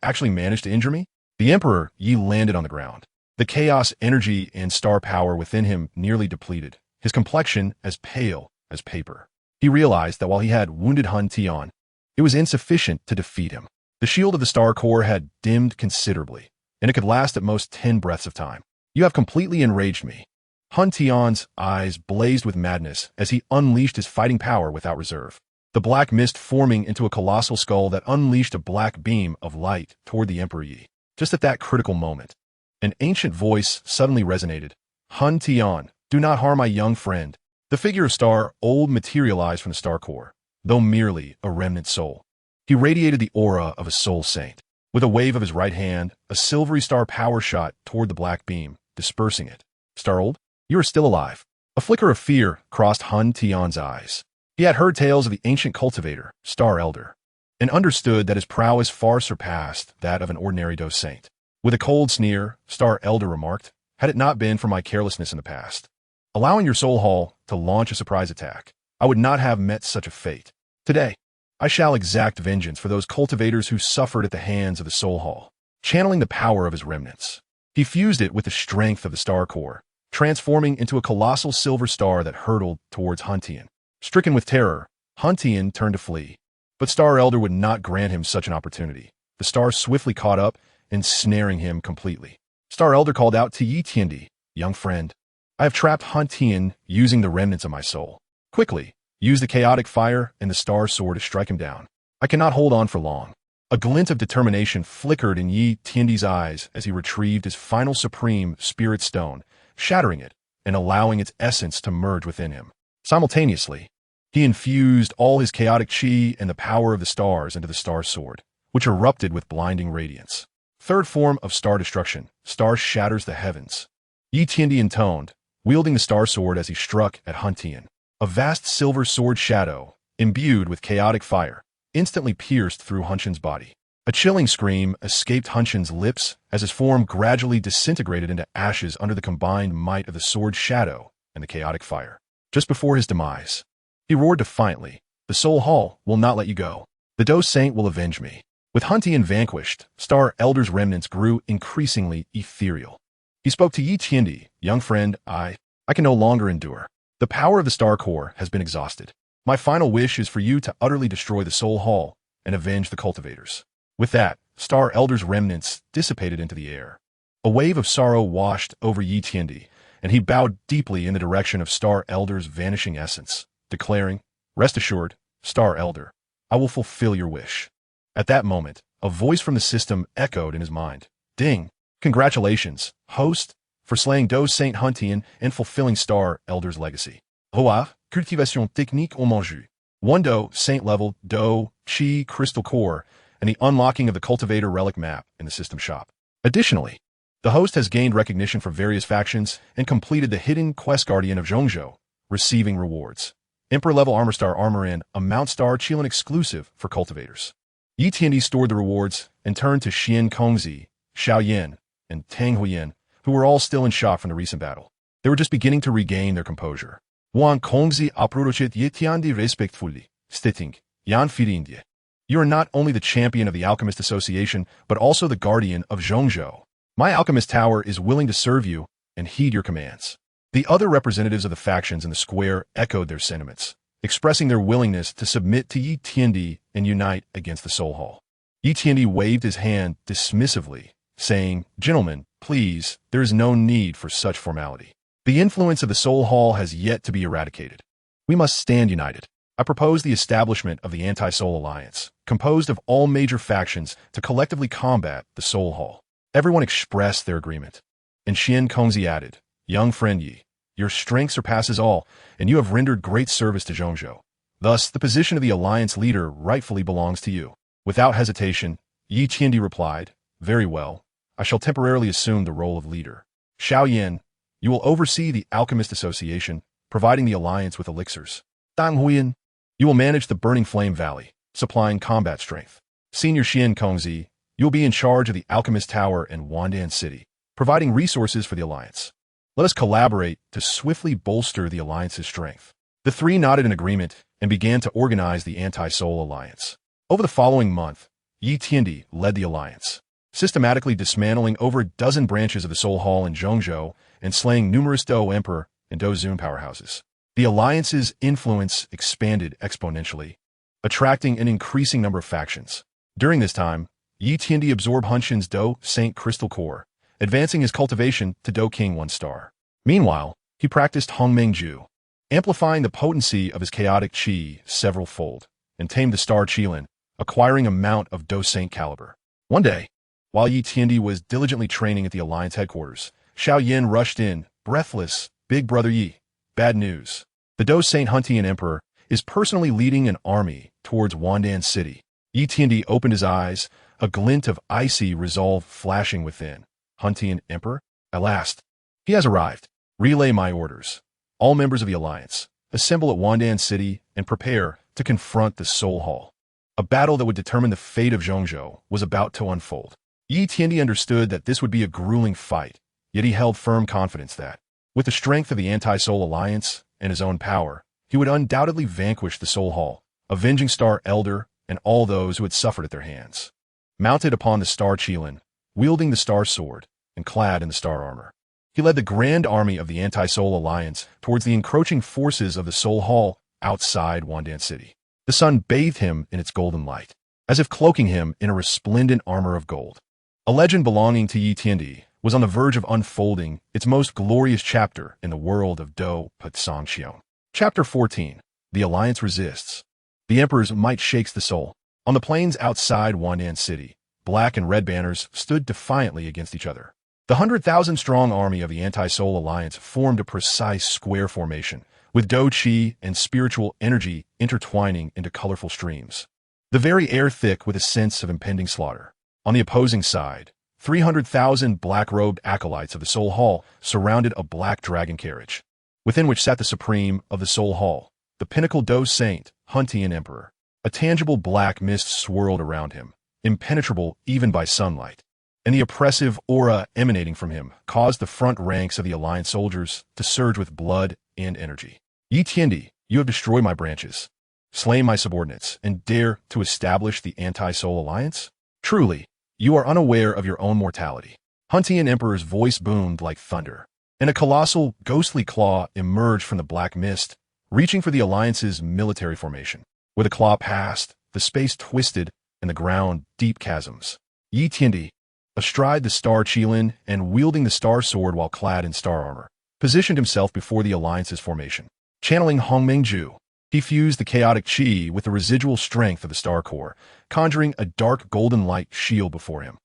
actually managed to injure me? The Emperor Yi landed on the ground, the chaos energy and star power within him nearly depleted, his complexion as pale as paper. He realized that while he had wounded Hun Tian, it was insufficient to defeat him. The shield of the star core had dimmed considerably, and it could last at most 10 breaths of time. You have completely enraged me. Hun Tian's eyes blazed with madness as he unleashed his fighting power without reserve, the black mist forming into a colossal skull that unleashed a black beam of light toward the Emperor Yi. Just at that critical moment, an ancient voice suddenly resonated. Hun Tian, do not harm my young friend. The figure of Star Old materialized from the star core, though merely a remnant soul. He radiated the aura of a soul saint. With a wave of his right hand, a silvery star power shot toward the black beam, dispersing it. Star Old, you are still alive. A flicker of fear crossed Hun Tian's eyes. He had heard tales of the ancient cultivator, Star Elder, and understood that his prowess far surpassed that of an ordinary Do Saint. With a cold sneer, Star Elder remarked, had it not been for my carelessness in the past, allowing your soul hall to launch a surprise attack, I would not have met such a fate. Today, I shall exact vengeance for those cultivators who suffered at the hands of the soul hall, channeling the power of his remnants. He fused it with the strength of the star core, transforming into a colossal silver star that hurtled towards Hun Tian. Stricken with terror, Hun Tian turned to flee, but Star Elder would not grant him such an opportunity. The star swiftly caught up, ensnaring him completely. Star Elder called out to Yi Tiandi, young friend, I have trapped Hun Tian using the remnants of my soul. Quickly, use the chaotic fire and the star sword to strike him down. I cannot hold on for long. A glint of determination flickered in Yi Tiandi's eyes as he retrieved his final supreme spirit stone, shattering it and allowing its essence to merge within him. Simultaneously, he infused all his chaotic qi and the power of the stars into the star sword, which erupted with blinding radiance. Third form of star destruction, star shatters the heavens. Yi Tiandi intoned, wielding the star sword as he struck at Hun Tian. A vast silver sword shadow, imbued with chaotic fire, instantly pierced through Hun Tian's body. A chilling scream escaped Hun Tian's lips as his form gradually disintegrated into ashes under the combined might of the sword shadow and the chaotic fire. Just before his demise, he roared defiantly, "The Soul Hall will not let you go. The Do Saint will avenge me." With Hun Tian vanquished, Star Elder's remnants grew increasingly ethereal. He spoke to Yi Tiandi, "Young friend, I can no longer endure. The power of the Star Core has been exhausted. My final wish is for you to utterly destroy the Soul Hall and avenge the cultivators." With that, Star Elder's remnants dissipated into the air. A wave of sorrow washed over Yi Tiandi, and he bowed deeply in the direction of Star Elder's vanishing essence, declaring, "Rest assured, Star Elder, I will fulfill your wish." At that moment, a voice from the system echoed in his mind. "Ding! Congratulations, host, for slaying Do Saint Hun Tian and fulfilling Star Elder's legacy. Hoa, Cultivation technique au manger. One Do Saint level Do Qi crystal core and the unlocking of the cultivator relic map in the system shop. Additionally, the host has gained recognition for various factions and completed the hidden quest guardian of Zhongzhou, receiving rewards. Emperor-level armor star armor in a Mount Star Qilin exclusive for cultivators. Yi Tiandi stored the rewards and turned to Xian Kongzi, Xiao Yan, and Tang Huiyan, who were all still in shock from the recent battle. They were just beginning to regain their composure. Wan Kongzi approached Yi Tiandi respectfully, stating, "Yan Firindye. You are not only the champion of the Alchemist Association, but also the guardian of Zhongzhou. My Alchemist Tower is willing to serve you and heed your commands." The other representatives of the factions in the square echoed their sentiments, expressing their willingness to submit to Yi Tiandi and unite against the Soul Hall. Yi Tiandi waved his hand dismissively, saying, "Gentlemen, please, there is no need for such formality. The influence of the Soul Hall has yet to be eradicated. We must stand united. I propose the establishment of the Anti-Soul Alliance, composed of all major factions to collectively combat the Soul Hall." Everyone expressed their agreement. And Xian Kongzi added, "Young friend Yi, your strength surpasses all, and you have rendered great service to Zhongzhou. Thus, the position of the Alliance leader rightfully belongs to you." Without hesitation, Yi Tiandi replied, "Very well. I shall temporarily assume the role of leader. Xiao Yan, you will oversee the Alchemist Association, providing the Alliance with elixirs. Tang Huiyan, you will manage the Burning Flame Valley, supplying combat strength. Senior Xian Kongzi, you will be in charge of the Alchemist Tower in Wandan City, providing resources for the Alliance. Let us collaborate to swiftly bolster the Alliance's strength." The three nodded in agreement and began to organize the Anti-Soul Alliance. Over the following month, Yi Tiandi led the Alliance, systematically dismantling over a dozen branches of the Soul Hall in Zhongzhou and slaying numerous Do Emperor and Do Zun powerhouses. The Alliance's influence expanded exponentially, attracting an increasing number of factions. During this time, Yi Tiandi absorbed Hun Tian's Do Saint Crystal Core, advancing his cultivation to Do King 1 star. Meanwhile, he practiced Hongmeng-ju, amplifying the potency of his chaotic qi several-fold, and tamed the Star Qilin, acquiring a mount of Do Saint caliber. One day, while Yi Tiandi was diligently training at the Alliance headquarters, Xiao Yan rushed in, breathless. "Big brother Yi, bad news. The Do Saint Hun Tian Emperor is personally leading an army towards Wandan City." Yi Tiandi opened his eyes, a glint of icy resolve flashing within. "Hun Tian Emperor? At last. He has arrived. Relay my orders. All members of the Alliance, assemble at Wandan City and prepare to confront the Soul Hall." A battle that would determine the fate of Zhongzhou was about to unfold. Yi Tiandi understood that this would be a grueling fight, yet he held firm confidence that, with the strength of the Anti-Soul Alliance and his own power, he would undoubtedly vanquish the Soul Hall, avenging Star Elder and all those who had suffered at their hands. Mounted upon the Star Qilin, wielding the Star Sword, and clad in the Star Armor, he led the grand army of the Anti-Soul Alliance towards the encroaching forces of the Soul Hall outside Wandan City. The sun bathed him in its golden light, as if cloaking him in a resplendent armor of gold. A legend belonging to Yi Tiandi was on the verge of unfolding its most glorious chapter in the world of Do Patsang Xiong. Chapter 14. The Alliance Resists. The Emperor's might shakes the soul. On the plains outside Wandan City, black and red banners stood defiantly against each other. The 100,000-strong army of the Anti-Soul Alliance formed a precise square formation, with Do Qi and spiritual energy intertwining into colorful streams. The very air thick with a sense of impending slaughter. On the opposing side, 300,000 black-robed acolytes of the Soul Hall surrounded a black dragon carriage, within which sat the supreme of the Soul Hall, the pinnacle Do Saint, Huntian Emperor. A tangible black mist swirled around him, impenetrable even by sunlight, and the oppressive aura emanating from him caused the front ranks of the Alliance soldiers to surge with blood and energy. Yi Tiandi, you have destroyed my branches, slain my subordinates, and dare to establish the Anti-Soul Alliance? Truly, you are unaware of your own mortality. Huntian Emperor's voice boomed like thunder, and a colossal, ghostly claw emerged from the black mist, reaching for the Alliance's military formation. Where the claw passed, the space twisted, and the ground deep chasms. Yi Tiandi, astride the star Qilin and wielding the star sword while clad in star armor, positioned himself before the Alliance's formation. Channeling Hongmengju, he fused the chaotic qi with the residual strength of the star core, conjuring a dark golden light shield before him.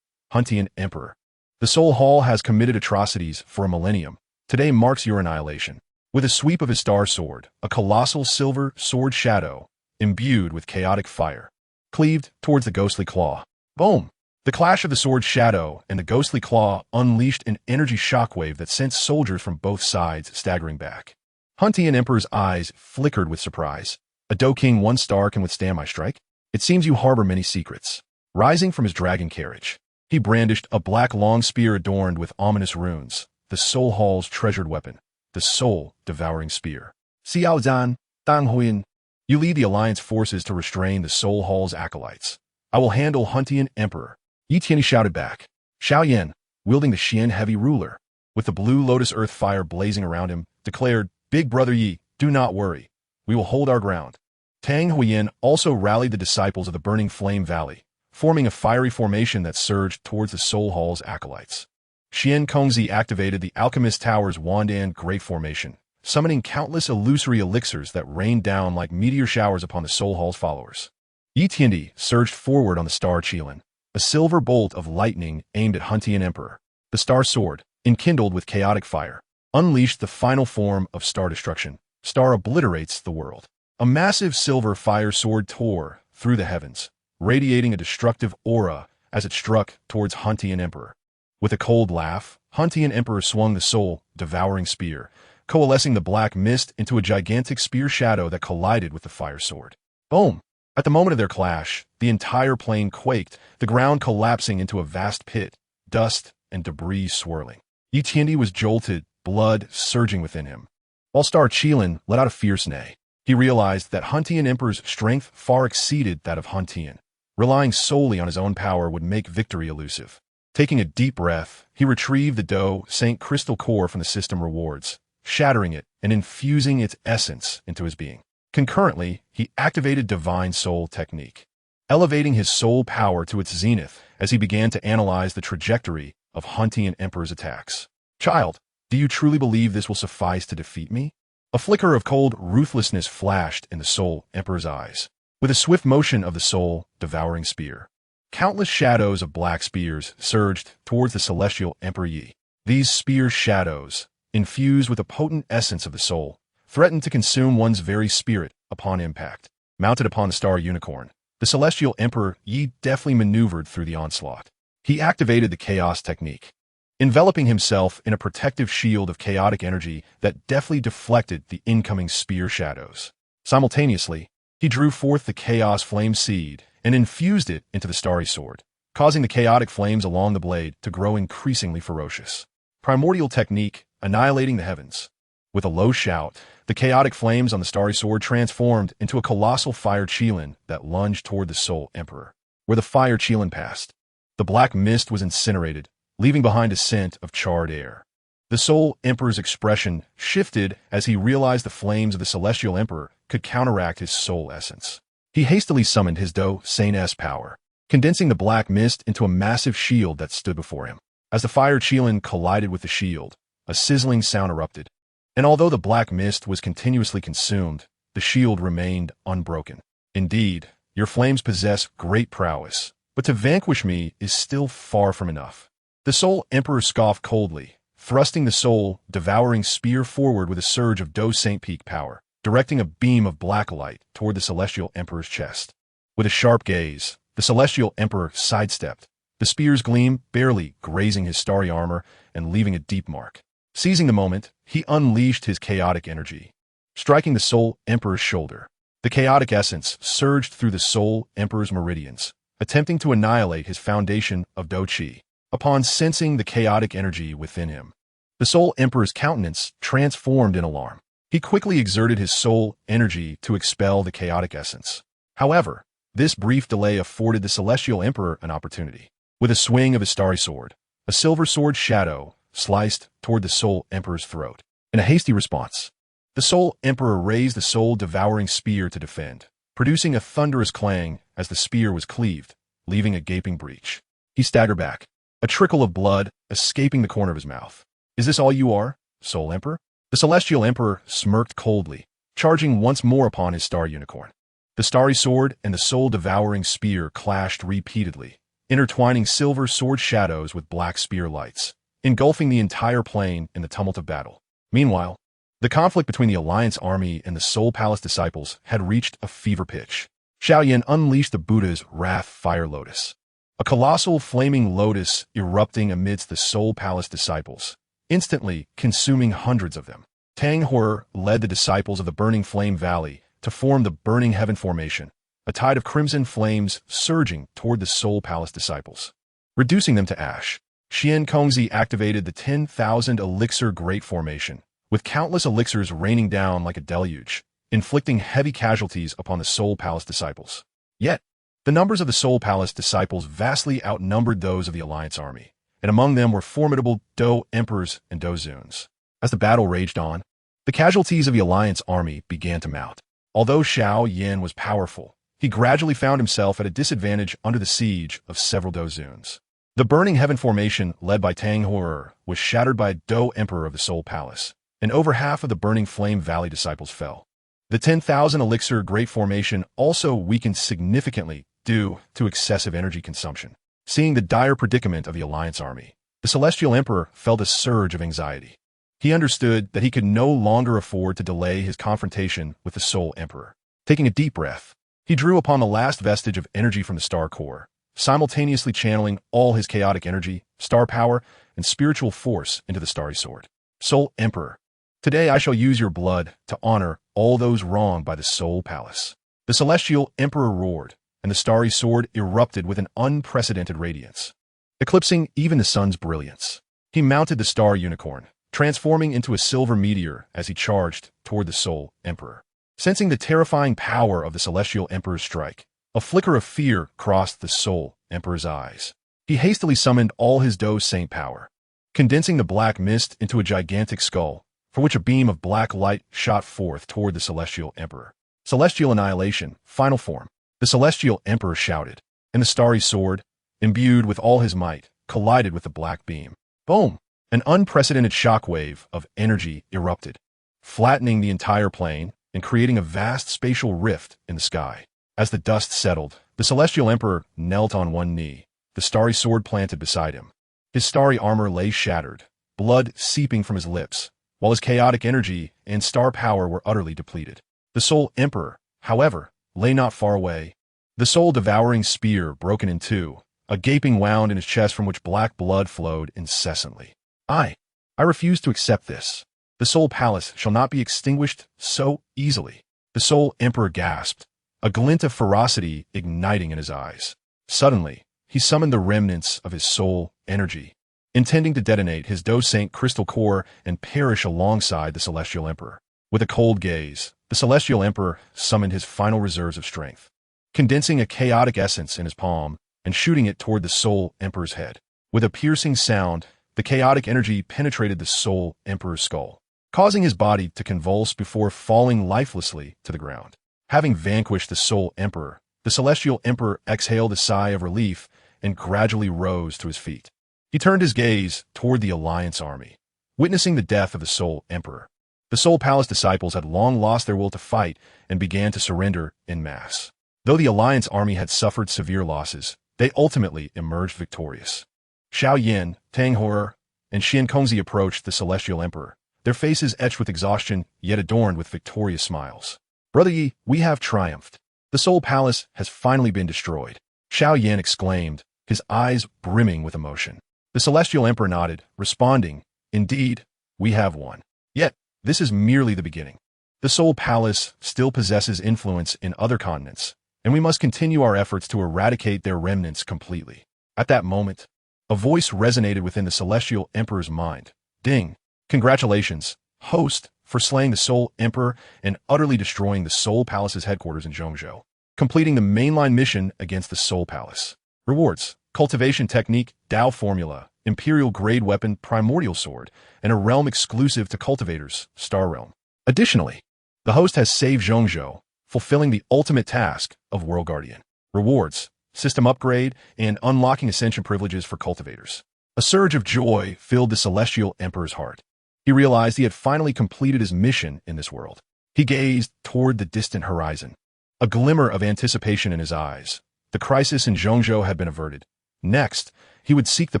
Huntian Emperor, the Soul Hall has committed atrocities for a millennium. Today marks your annihilation. With a sweep of his star sword, a colossal silver sword shadow, imbued with chaotic fire, cleaved towards the ghostly claw. Boom! The clash of the sword shadow and the ghostly claw unleashed an energy shockwave that sent soldiers from both sides staggering back. Huntian Emperor's eyes flickered with surprise. A Do King 1-star can withstand my strike? It seems you harbor many secrets. Rising from his dragon carriage, he brandished a black long spear adorned with ominous runes, the Soul Hall's treasured weapon, the soul-devouring spear. Xiao Zhan, Dang Huyan, you lead the Alliance forces to restrain the Soul Hall's acolytes. I will handle Huntian Emperor. Yi Tiandi shouted back. Xiao Yan, wielding the Xian heavy ruler, with the blue lotus earth fire blazing around him, declared, Big Brother Yi, do not worry. We will hold our ground. Tang Huiyin also rallied the disciples of the Burning Flame Valley, forming a fiery formation that surged towards the Soul Hall's acolytes. Xian Kongzi activated the Alchemist Tower's Wandan Great Formation, summoning countless illusory elixirs that rained down like meteor showers upon the Soul Hall's followers. Yi Tiandi surged forward on the star Qilin, a silver bolt of lightning aimed at Huntian Emperor. The star sword, enkindled with chaotic fire, unleashed the final form of star destruction. Star obliterates the world. A massive silver fire sword tore through the heavens, radiating a destructive aura as it struck towards Huntian Emperor. With a cold laugh, Huntian Emperor swung the soul-devouring spear, coalescing the black mist into a gigantic spear shadow that collided with the fire sword. Boom! At the moment of their clash, the entire plain quaked, the ground collapsing into a vast pit, dust and debris swirling. Yi Tiandi was jolted, blood surging within him. While Star Qilin let out a fierce neigh, he realized that Huntian Emperor's strength far exceeded that of Huntian. Relying solely on his own power would make victory elusive. Taking a deep breath, he retrieved the Do Saint crystal core from the system rewards, shattering it and infusing its essence into his being. Concurrently, he activated Divine Soul Technique, elevating his soul power to its zenith as he began to analyze the trajectory of Huntian Emperor's attacks. Child, do you truly believe this will suffice to defeat me? A flicker of cold ruthlessness flashed in the Soul Emperor's eyes. With a swift motion of the soul-devouring spear, countless shadows of black spears surged towards the celestial Emperor Yi. These spear shadows, infused with the potent essence of the soul, threatened to consume one's very spirit upon impact. Mounted upon the star unicorn, the celestial Emperor Yi deftly maneuvered through the onslaught. He activated the chaos technique, enveloping himself in a protective shield of chaotic energy that deftly deflected the incoming spear shadows. Simultaneously, he drew forth the chaos flame seed and infused it into the starry sword, causing the chaotic flames along the blade to grow increasingly ferocious. Primordial technique, annihilating the heavens. With a low shout, the chaotic flames on the starry sword transformed into a colossal fire Qilin that lunged toward the Soul Emperor. Where the fire Qilin passed, the black mist was incinerated, leaving behind a scent of charred air. The Soul Emperor's expression shifted as he realized the flames of the Celestial Emperor could counteract his soul essence. He hastily summoned his Do Saint-S power, condensing the black mist into a massive shield that stood before him. As the fire Qilin collided with the shield, a sizzling sound erupted, and although the black mist was continuously consumed, the shield remained unbroken. Indeed, Your flames possess great prowess, but to vanquish me is still far from enough." The Soul Emperor scoffed coldly, thrusting the soul-devouring spear forward with a surge of Do Saint Peak power, directing a beam of black light toward the Celestial Emperor's chest. With a sharp gaze, the Celestial Emperor sidestepped, the spear's gleam barely grazing his starry armor and leaving a deep mark. Seizing the moment, he unleashed his chaotic energy, striking the Soul Emperor's shoulder. The chaotic essence surged through the Soul Emperor's meridians, attempting to annihilate his foundation of Do Qi. Upon sensing the chaotic energy within him, the Soul Emperor's countenance transformed in alarm. He quickly exerted his soul energy to expel the chaotic essence. However, this brief delay afforded the Celestial Emperor an opportunity. With a swing of his starry sword, a silver sword shadow sliced toward the Soul Emperor's throat. In a hasty response, the Soul Emperor raised the soul-devouring spear to defend, producing a thunderous clang as the spear was cleaved, leaving a gaping breach. He staggered back, a trickle of blood escaping the corner of his mouth. "Is this all you are, Soul Emperor?" The Celestial Emperor smirked coldly, charging once more upon his star unicorn. The starry sword and the soul-devouring spear clashed repeatedly, intertwining silver sword shadows with black spear lights, engulfing the entire plain in the tumult of battle. Meanwhile, the conflict between the Alliance army and the Soul Palace disciples had reached a fever pitch. Xiaoyan unleashed the Buddha's Wrath Fire Lotus, a colossal flaming lotus erupting amidst the Soul Palace disciples, instantly consuming hundreds of them. Tang Hor led the disciples of the Burning Flame Valley to form the Burning Heaven Formation, a tide of crimson flames surging toward the Soul Palace disciples, reducing them to ash. Xian Kongzi activated the 10,000 elixir Great Formation, with countless elixirs raining down like a deluge, inflicting heavy casualties upon the Soul Palace disciples. Yet, the numbers of the Soul Palace disciples vastly outnumbered those of the Alliance army, and among them were formidable Do Emperors and Do Zuns. As the battle raged on, the casualties of the Alliance army began to mount. Although Xiao Yan was powerful, he gradually found himself at a disadvantage under the siege of several Do Zuns. The Burning Heaven Formation, led by Tang Hor, was shattered by a Do Emperor of the Soul Palace, and over half of the Burning Flame Valley disciples fell. The 10,000 elixir Great Formation also weakened significantly due to excessive energy consumption. Seeing the dire predicament of the Alliance army, the Celestial Emperor felt a surge of anxiety. He understood that he could no longer afford to delay his confrontation with the Soul Emperor. Taking a deep breath, he drew upon the last vestige of energy from the Star Core, simultaneously channeling all his chaotic energy, star power, and spiritual force into the Starry Sword. "Soul Emperor, today I shall use your blood to honor all those wronged by the Soul Palace." The Celestial Emperor roared, and the Starry Sword erupted with an unprecedented radiance, eclipsing even the sun's brilliance. He mounted the Star Unicorn, transforming into a silver meteor as he charged toward the Soul Emperor. Sensing the terrifying power of the Celestial Emperor's strike, a flicker of fear crossed the Soul Emperor's eyes. He hastily summoned all his Do Saint power, condensing the black mist into a gigantic skull, for which a beam of black light shot forth toward the Celestial Emperor. "Celestial Annihilation, Final Form," the Celestial Emperor shouted, and the Starry Sword, imbued with all his might, collided with the black beam. Boom! An unprecedented shockwave of energy erupted, flattening the entire plane and creating a vast spatial rift in the sky. As the dust settled, the Celestial Emperor knelt on one knee, the Starry Sword planted beside him. His starry armor lay shattered, blood seeping from his lips, while his chaotic energy and star power were utterly depleted. The Soul Emperor, however, lay not far away, the soul-devouring spear broken in two, a gaping wound in his chest from which black blood flowed incessantly. I refuse to accept this. The Soul Palace shall not be extinguished so easily." The Soul Emperor gasped, a glint of ferocity igniting in his eyes. Suddenly, he summoned the remnants of his soul energy, intending to detonate his Do Saint crystal core and perish alongside the Celestial Emperor. With a cold gaze, the Celestial Emperor summoned his final reserves of strength, condensing a chaotic essence in his palm and shooting it toward the Soul Emperor's head. With a piercing sound, the chaotic energy penetrated the Soul Emperor's skull, causing his body to convulse before falling lifelessly to the ground. Having vanquished the Soul Emperor, the Celestial Emperor exhaled a sigh of relief and gradually rose to his feet. He turned his gaze toward the Alliance army, witnessing the death of the Soul Emperor. The Soul Palace disciples had long lost their will to fight and began to surrender en masse. Though the Alliance army had suffered severe losses, they ultimately emerged victorious. Xiao Yin, Tang Hor, and Xian Kongzi approached the Celestial Emperor, their faces etched with exhaustion, yet adorned with victorious smiles. "Brother Yi, we have triumphed. The Soul Palace has finally been destroyed," Xiao Yan exclaimed, his eyes brimming with emotion. The Celestial Emperor nodded, responding, "Indeed, we have won. Yet, this is merely the beginning. The Soul Palace still possesses influence in other continents, and we must continue our efforts to eradicate their remnants completely." At that moment, a voice resonated within the Celestial Emperor's mind. "Ding! Congratulations, host, for slaying the Soul Emperor and utterly destroying the Soul Palace's headquarters in Zhongzhou, completing the mainline mission against the Soul Palace. Rewards: Cultivation Technique, Dao Formula, Imperial Grade Weapon, Primordial Sword, and a realm exclusive to cultivators, Star Realm. Additionally, the host has saved Zhongzhou, fulfilling the ultimate task of World Guardian. Rewards: System Upgrade, and unlocking Ascension privileges for cultivators." A surge of joy filled the Celestial Emperor's heart. He realized he had finally completed his mission in this world. He gazed toward the distant horizon, a glimmer of anticipation in his eyes. The crisis in Zhongzhou had been averted. Next, he would seek the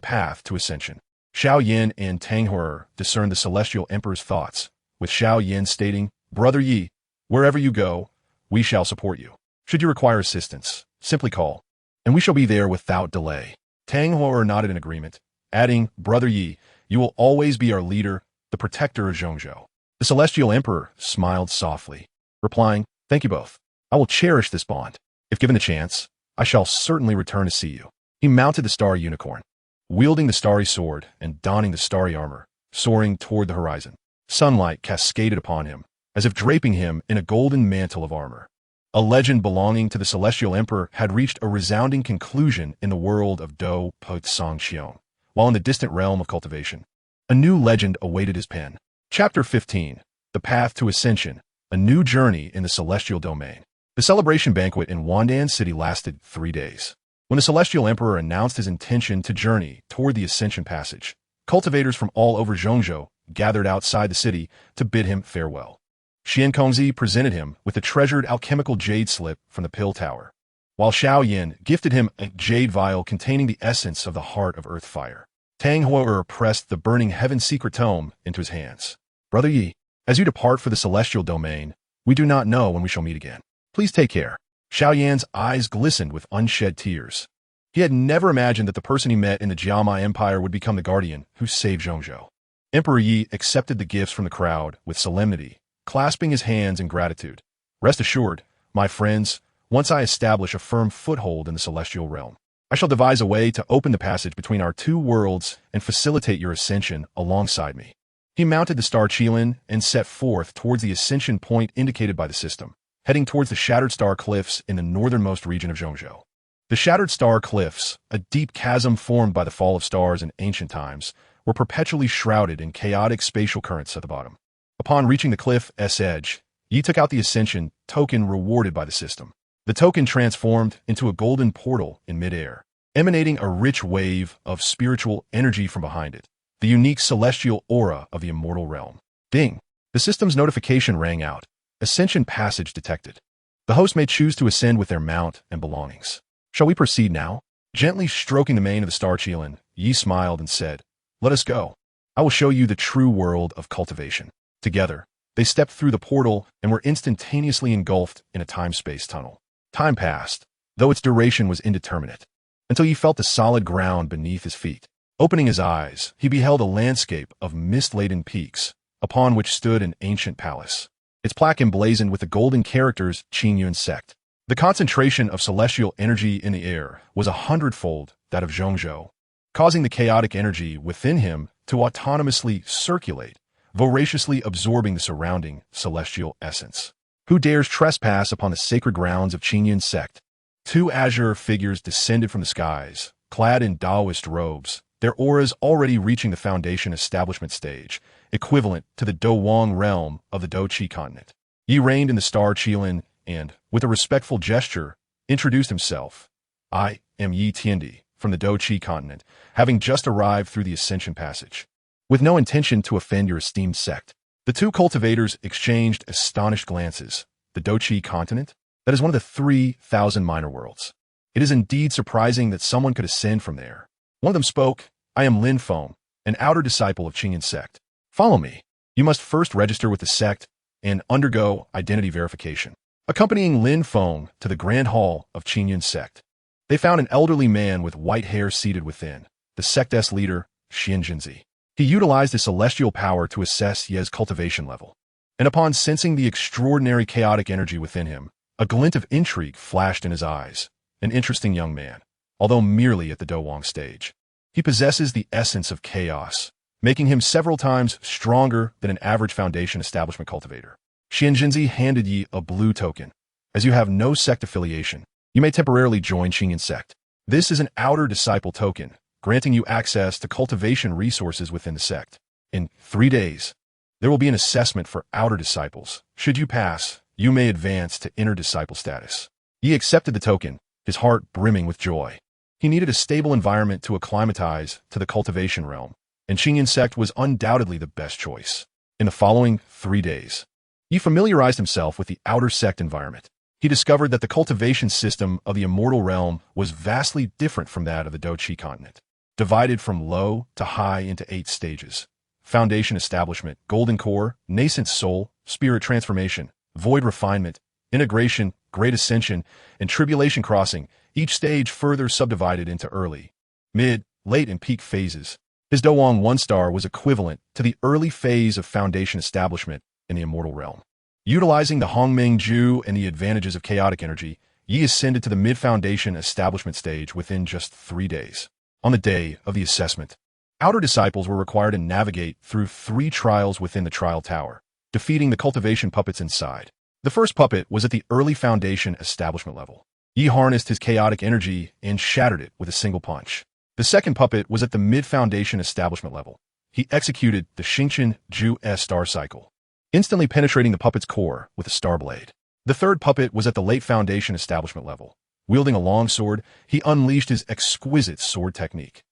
path to ascension. Xiao Yin and Tang Hor discerned the Celestial Emperor's thoughts, with Xiao Yin stating, "Brother Yi, wherever you go, we shall support you. Should you require assistance, simply call, and we shall be there without delay." Tang Hor nodded in agreement, adding, "Brother Yi, you will always be our leader, the protector of Zhongzhou." The Celestial Emperor smiled softly, replying, "Thank you both. I will cherish this bond. If given the chance, I shall certainly return to see you." He mounted the Starry Unicorn, wielding the starry sword and donning the starry armor, soaring toward the horizon. Sunlight cascaded upon him, as if draping him in a golden mantle of armor. A legend belonging to the Celestial Emperor had reached a resounding conclusion in the world of Do Po Tsang Xiong, while in the distant realm of cultivation, a new legend awaited his pen. Chapter 15, The Path to Ascension, a new journey in the celestial domain. The celebration banquet in Wandan City lasted 3 days. When the Celestial Emperor announced his intention to journey toward the Ascension Passage, cultivators from all over Zhongzhou gathered outside the city to bid him farewell. Xian Kongzi presented him with a treasured alchemical jade slip from the Pill Tower, while Xiao Yin gifted him a jade vial containing the essence of the heart of Earth Fire. Tang Hor pressed the burning Heaven Secret Tome into his hands. "Brother Yi, as you depart for the celestial domain, we do not know when we shall meet again. Please take care." Xiao Yan's eyes glistened with unshed tears. He had never imagined that the person he met in the Jiama Empire would become the guardian who saved Zhongzhou. Emperor Yi accepted the gifts from the crowd with solemnity, clasping his hands in gratitude. "Rest assured, my friends, once I establish a firm foothold in the celestial realm, I shall devise a way to open the passage between our two worlds and facilitate your ascension alongside me." He mounted the Star Qilin and set forth towards the ascension point indicated by the system, heading towards the Shattered Star Cliffs in the northernmost region of Zhongzhou. The Shattered Star Cliffs, a deep chasm formed by the fall of stars in ancient times, were perpetually shrouded in chaotic spatial currents at the bottom. Upon reaching the cliff's edge, Yi took out the ascension token rewarded by the system. The token transformed into a golden portal in midair, emanating a rich wave of spiritual energy from behind it, the unique celestial aura of the immortal realm. Ding! The system's notification rang out. Ascension passage detected. The host may choose to ascend with their mount and belongings. Shall we proceed now? Gently stroking the mane of the Star Qilin, Yi smiled and said, "Let us go. I will show you the true world of cultivation." Together, they stepped through the portal and were instantaneously engulfed in a time-space tunnel. Time passed, though its duration was indeterminate, until he felt the solid ground beneath his feet. Opening his eyes, he beheld a landscape of mist-laden peaks, upon which stood an ancient palace, its plaque emblazoned with the golden characters Qingyang sect. The concentration of celestial energy in the air was 100-fold that of Zhongzhou, causing the chaotic energy within him to autonomously circulate, voraciously absorbing the surrounding celestial essence. Who dares trespass upon the sacred grounds of Qingyang sect? 2 azure figures descended from the skies, clad in Taoist robes, their auras already reaching the foundation establishment stage, equivalent to the Dowang realm of the Doqi continent. Yi reigned in the Star Qilin and, with a respectful gesture, introduced himself. "I am Yi Tiandi, from the Doqi continent, having just arrived through the Ascension Passage. With no intention to offend your esteemed sect." The two cultivators exchanged astonished glances. The Doqi continent? That is one of the 3,000 minor worlds. It is indeed surprising that someone could ascend from there. One of them spoke, I am Lin Feng, an outer disciple of Qingyang sect. Follow me. You must first register with the sect and undergo identity verification. Accompanying Lin Feng to the Grand Hall of Qingyang sect, they found an elderly man with white hair seated within, the sect's leader, Xianjinzi. He utilized his celestial power to assess Ye's cultivation level. And upon sensing the extraordinary chaotic energy within him, a glint of intrigue flashed in his eyes. An interesting young man, although merely at the Dowang stage. He possesses the essence of chaos, making him several times stronger than an average foundation establishment cultivator. Xianjinzi handed Yi a blue token. As you have no sect affiliation, you may temporarily join Qingyang sect. This is an outer disciple token, granting you access to cultivation resources within the sect. In 3 days, there will be an assessment for outer disciples. Should you pass, you may advance to inner disciple status. Yi accepted the token, his heart brimming with joy. He needed a stable environment to acclimatize to the cultivation realm, and Qingyang sect was undoubtedly the best choice. In the following 3 days, Yi familiarized himself with the outer sect environment. He discovered that the cultivation system of the immortal realm was vastly different from that of the Doqi continent, divided from low to high into 8 stages. Foundation establishment, golden core, nascent soul, spirit transformation, void refinement, integration, great ascension, and tribulation crossing, each stage further subdivided into early, mid, late, and peak phases. His Dowang 1-star was equivalent to the early phase of foundation establishment in the immortal realm. Utilizing the Hongmeng Ju and the advantages of chaotic energy, Yi ascended to the mid-foundation establishment stage within just 3 days. On the day of the assessment, outer disciples were required to navigate through 3 trials within the trial tower, defeating the cultivation puppets inside. The first puppet was at the early foundation establishment level. Yi harnessed his chaotic energy and shattered it with a single punch. The second puppet was at the mid-foundation establishment level. He executed the Xingqian Ju S star cycle, instantly penetrating the puppet's core with a star blade. The third puppet was at the late foundation establishment level. Wielding a long sword, he unleashed his exquisite sword technique.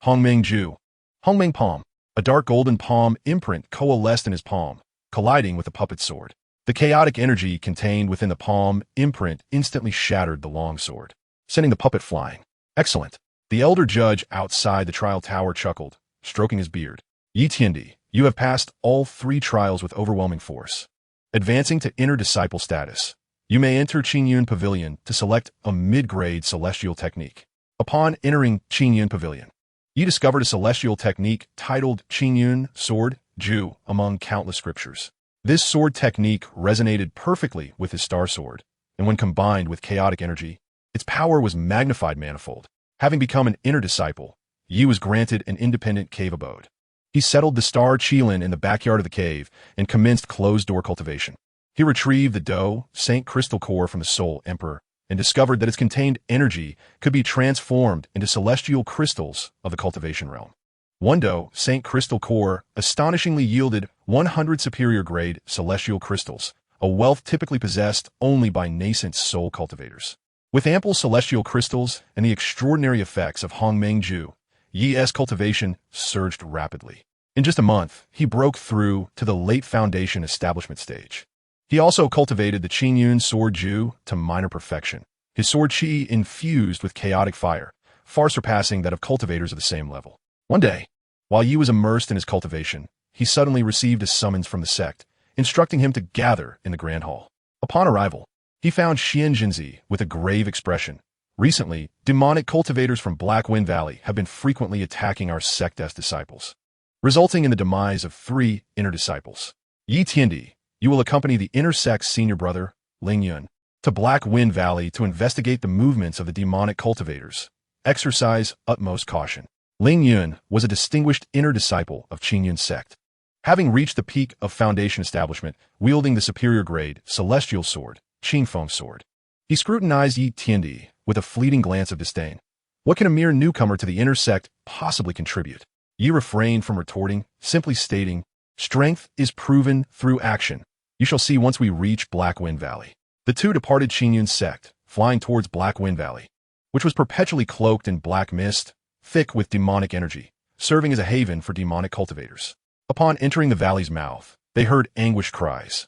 Hongmeng Ju, Hongmeng Palm, a dark golden palm imprint coalesced in his palm, colliding with the puppet's sword. The chaotic energy contained within the palm imprint instantly shattered the long sword, sending the puppet flying. Excellent. The elder judge outside the trial tower chuckled, stroking his beard. Yi Tiandi, you have passed all 3 trials with overwhelming force. Advancing to inner disciple status, you may enter Qingyang Pavilion to select a mid-grade celestial technique. Upon entering Qingyang Pavilion, Yi discovered a celestial technique titled Qingyang Sword Ju among countless scriptures. This sword technique resonated perfectly with his star sword, and when combined with chaotic energy, its power was magnified manifold. Having become an inner disciple, Yi was granted an independent cave abode. He settled the star Qilin in the backyard of the cave and commenced closed-door cultivation. He retrieved the Do Saint Crystal Core from the Soul Emperor and discovered that its contained energy could be transformed into celestial crystals of the cultivation realm. One Do Saint Crystal Core astonishingly yielded 100 superior-grade celestial crystals, a wealth typically possessed only by nascent soul cultivators. With ample celestial crystals and the extraordinary effects of Hongmeng Ju, Yi's cultivation surged rapidly. In just a month, he broke through to the late foundation establishment stage. He also cultivated the Qingyang Sword Ju to minor perfection, his sword chi infused with chaotic fire, far surpassing that of cultivators of the same level. One day, while Yi was immersed in his cultivation, he suddenly received a summons from the sect, instructing him to gather in the Grand Hall. Upon arrival, he found Xianjinzi with a grave expression. Recently, demonic cultivators from Black Wind Valley have been frequently attacking our sect's disciples, resulting in the demise of 3 inner disciples. Yi Tiandi, you will accompany the inner sect's senior brother, Ling Yun, to Black Wind Valley to investigate the movements of the demonic cultivators. Exercise utmost caution. Ling Yun was a distinguished inner disciple of Qingyang sect. Having reached the peak of foundation establishment, wielding the superior grade celestial sword, Qingfeng sword, he scrutinized Yi Tiandi with a fleeting glance of disdain. What can a mere newcomer to the inner sect possibly contribute? Yi refrained from retorting, simply stating, strength is proven through action. You shall see once we reach Black Wind Valley. The two departed Qingyang sect, flying towards Black Wind Valley, which was perpetually cloaked in black mist, thick with demonic energy, serving as a haven for demonic cultivators. Upon entering the valley's mouth, they heard anguished cries.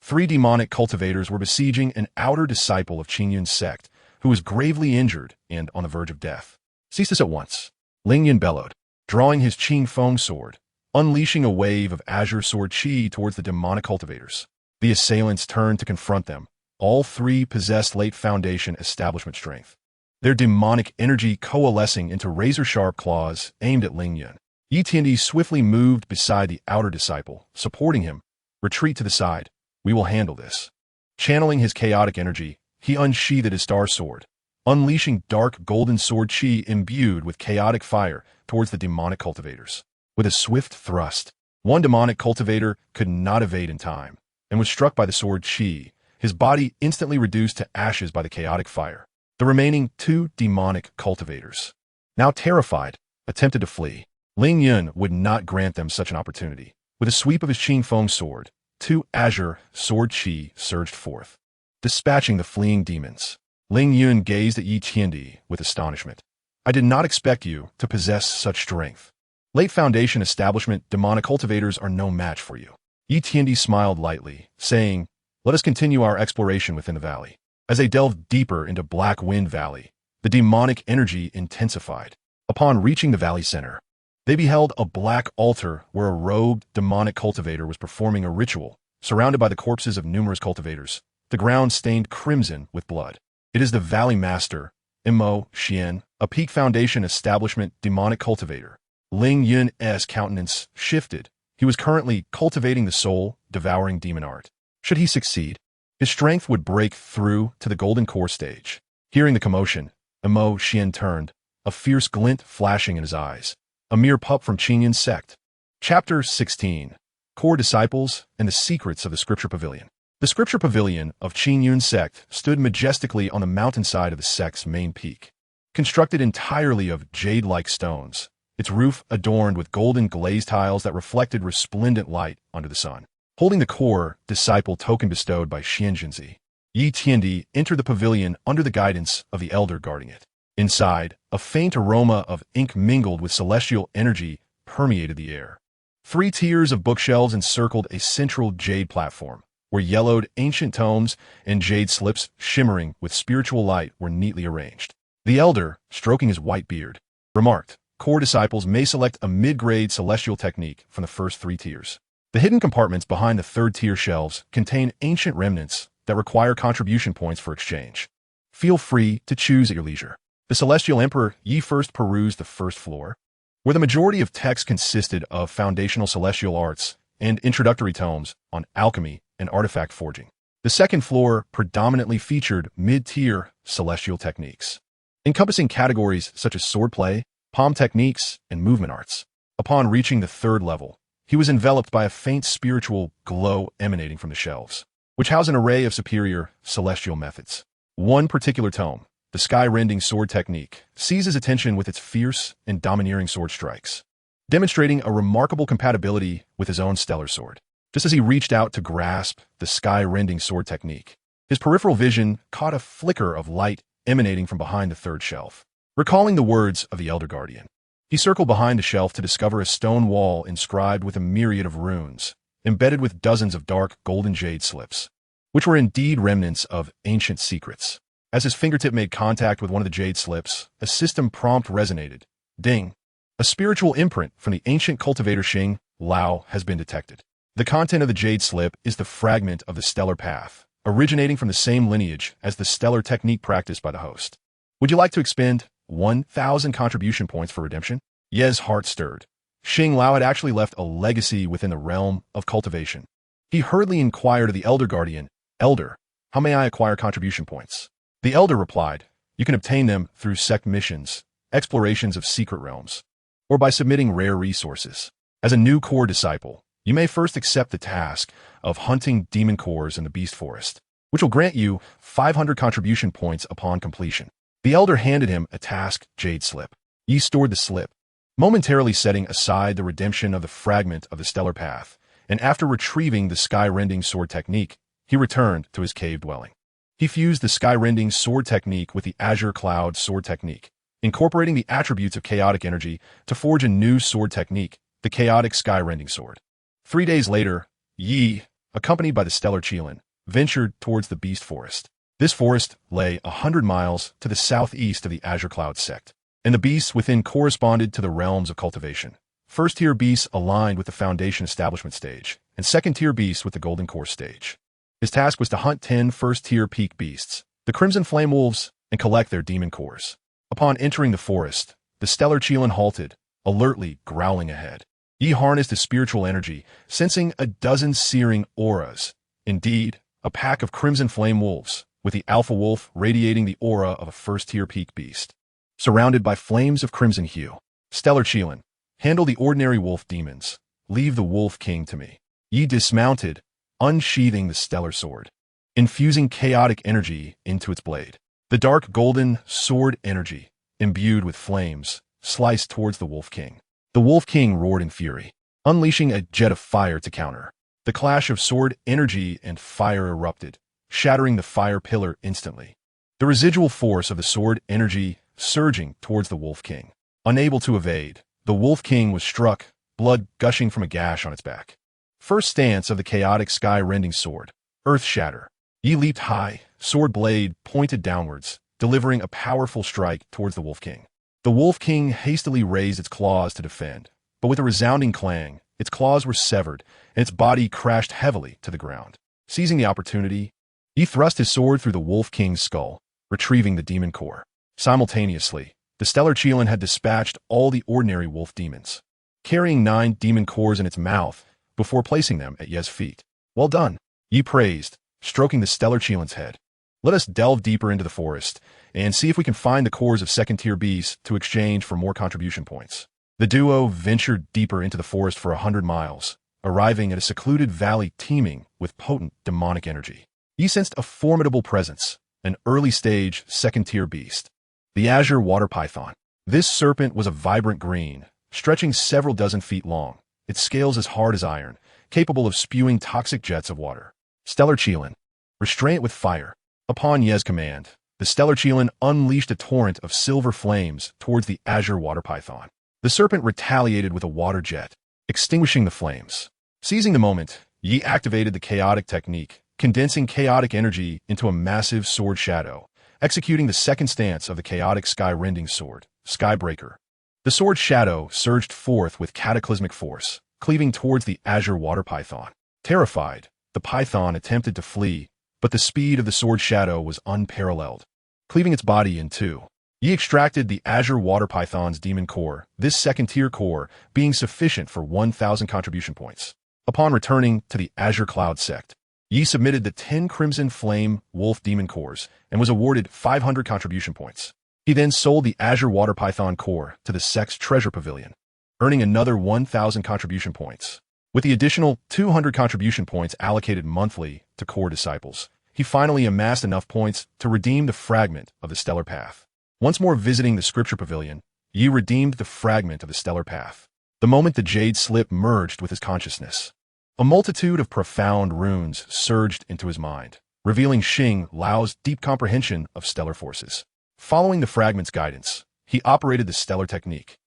Three demonic cultivators were besieging an outer disciple of Qingyang's sect, who was gravely injured and on the verge of death. "Cease this at once," Lingyan bellowed, drawing his Qingfeng sword, unleashing a wave of azure sword qi towards the demonic cultivators. The assailants turned to confront them. All three possessed late Foundation establishment strength, their demonic energy coalescing into razor-sharp claws aimed at Lingyan. Yi Tiandi swiftly moved beside the outer disciple, supporting him. "Retreat to the side. We will handle this." Channeling his chaotic energy, he unsheathed his star sword, unleashing dark golden sword qi imbued with chaotic fire towards the demonic cultivators. With a swift thrust, one demonic cultivator could not evade in time, and was struck by the sword qi, his body instantly reduced to ashes by the chaotic fire. The remaining two demonic cultivators, now terrified, attempted to flee. Lingyan would not grant them such an opportunity. With a sweep of his Qingfeng sword, two azure sword qi surged forth, dispatching the fleeing demons. Lingyan gazed at Yi Tiandi with astonishment. "I did not expect you to possess such strength. Late Foundation establishment demonic cultivators are no match for you." Yi Tiandi smiled lightly, saying, "Let us continue our exploration within the valley." As they delved deeper into Black Wind Valley, the demonic energy intensified. Upon reaching the valley center, they beheld a black altar where a robed demonic cultivator was performing a ritual, surrounded by the corpses of numerous cultivators, the ground stained crimson with blood. "It is the Valley Master, Mo Xian, a Peak Foundation establishment demonic cultivator." Ling Yun's countenance shifted. He was currently cultivating the soul, devouring demon art. Should he succeed, his strength would break through to the golden core stage. Hearing the commotion, Mo Xian turned, a fierce glint flashing in his eyes. A mere pup from Qingyang's sect. Chapter 16. Core Disciples and the Secrets of the Scripture Pavilion. The Scripture Pavilion of Qingyang's sect stood majestically on the mountainside of the sect's main peak. Constructed entirely of jade-like stones, its roof adorned with golden glazed tiles that reflected resplendent light under the sun. Holding the core disciple token bestowed by Xianzhenzi, Yi Tiandi entered the pavilion under the guidance of the elder guarding it. Inside, a faint aroma of ink mingled with celestial energy permeated the air. 3 tiers of bookshelves encircled a central jade platform, where yellowed ancient tomes and jade slips shimmering with spiritual light were neatly arranged. The elder, stroking his white beard, remarked, "Core disciples may select a mid-grade celestial technique from the first 3 tiers. The hidden compartments behind the 3rd-tier shelves contain ancient remnants that require contribution points for exchange. Feel free to choose at your leisure." The Celestial Emperor Yi first perused the first floor, where the majority of text consisted of foundational celestial arts and introductory tomes on alchemy and artifact forging. The second floor predominantly featured mid-tier celestial techniques, encompassing categories such as swordplay, palm techniques, and movement arts. Upon reaching the 3rd level, he was enveloped by a faint spiritual glow emanating from the shelves, which housed an array of superior celestial methods. One particular tome, the sky-rending sword technique, seized his attention with its fierce and domineering sword strikes, demonstrating a remarkable compatibility with his own stellar sword. Just as he reached out to grasp the sky-rending sword technique, his peripheral vision caught a flicker of light emanating from behind the 3rd shelf. Recalling the words of the Elder Guardian, he circled behind the shelf to discover a stone wall inscribed with a myriad of runes, embedded with dozens of dark golden jade slips, which were indeed remnants of ancient secrets. As his fingertip made contact with one of the jade slips, a system prompt resonated. Ding! A spiritual imprint from the ancient cultivator Xing Lao has been detected. The content of the jade slip is the fragment of the stellar path, originating from the same lineage as the stellar technique practiced by the host. Would you like to expend 1,000 contribution points for redemption? Ye's heart stirred. Xing Lao had actually left a legacy within the realm of cultivation. He hurriedly inquired of the Elder Guardian, "Elder, how may I acquire contribution points?" The elder replied, "You can obtain them through sect missions, explorations of secret realms, or by submitting rare resources. As a new core disciple, you may first accept the task of hunting demon cores in the beast forest, which will grant you 500 contribution points upon completion." The elder handed him a task jade slip. Yi stored the slip, momentarily setting aside the redemption of the fragment of the stellar path, and after retrieving the sky-rending sword technique, he returned to his cave dwelling. He fused the sky-rending sword technique with the azure cloud sword technique, incorporating the attributes of chaotic energy to forge a new sword technique, the chaotic sky-rending sword. 3 days later, Yi, accompanied by the stellar Qingyang, ventured towards the beast forest. This forest lay 100 miles to the southeast of the Azure Cloud sect, and the beasts within corresponded to the realms of cultivation. First-tier beasts aligned with the Foundation Establishment stage, and second-tier beasts with the Golden Core stage. His task was to hunt 10 first-tier peak beasts, the Crimson Flame Wolves, and collect their demon cores. Upon entering the forest, the stellar Qingyang halted, alertly growling ahead. He harnessed his spiritual energy, sensing a dozen searing auras. Indeed, a pack of Crimson Flame Wolves, with the Alpha Wolf radiating the aura of a first-tier peak beast. Surrounded by flames of crimson hue, stellar Qingyang, handle the ordinary wolf demons. Leave the Wolf King to me. Yi dismounted, unsheathing the stellar sword, infusing chaotic energy into its blade. The dark golden sword energy, imbued with flames, sliced towards the Wolf King. The Wolf King roared in fury, unleashing a jet of fire to counter. The clash of sword energy and fire erupted, shattering the fire pillar instantly. The residual force of the sword energy surging towards the Wolf King. Unable to evade, the Wolf King was struck, blood gushing from a gash on its back. First stance of the chaotic sky-rending sword, earth shatter. Yi leaped high, sword blade pointed downwards, delivering a powerful strike towards the Wolf King. The Wolf King hastily raised its claws to defend, but with a resounding clang, its claws were severed, and its body crashed heavily to the ground. Seizing the opportunity, he thrust his sword through the Wolf King's skull, retrieving the demon core. Simultaneously, the stellar Qingyang had dispatched all the ordinary wolf demons, carrying 9 demon cores in its mouth before placing them at Ye's feet. Well done, Yi praised, stroking the stellar Qingyang's head. Let us delve deeper into the forest and see if we can find the cores of second-tier beasts to exchange for more contribution points. The duo ventured deeper into the forest for 100 miles, arriving at a secluded valley teeming with potent demonic energy. He sensed a formidable presence, an early-stage second-tier beast, the Azure Water Python. This serpent was a vibrant green, stretching several dozen feet long, its scales as hard as iron, capable of spewing toxic jets of water. Stellar Qingyang, restrain it with fire. Upon Ye's command, the stellar Qingyang unleashed a torrent of silver flames towards the Azure Water Python. The serpent retaliated with a water jet, extinguishing the flames. Seizing the moment, Yi activated the chaotic technique, condensing chaotic energy into a massive sword shadow, executing the second stance of the chaotic sky-rending sword, Skybreaker. The sword shadow surged forth with cataclysmic force, cleaving towards the Azure Water Python. Terrified, the python attempted to flee, but the speed of the sword shadow was unparalleled, cleaving its body in two. Yi extracted the Azure Water Python's demon core, this second-tier core being sufficient for 1,000 contribution points. Upon returning to the Azure Cloud sect, Yi submitted the 10 Crimson Flame Wolf demon cores and was awarded 500 contribution points. He then sold the Azure Water Python core to the sect's treasure pavilion, earning another 1,000 contribution points. With the additional 200 contribution points allocated monthly to core disciples, he finally amassed enough points to redeem the fragment of the Stellar Path. Once more visiting the Scripture Pavilion, Yi redeemed the fragment of the Stellar Path. The moment the Jade Slip merged with his consciousness, a multitude of profound runes surged into his mind, revealing Xing Lao's deep comprehension of stellar forces. Following the fragment's guidance, he operated the stellar technique,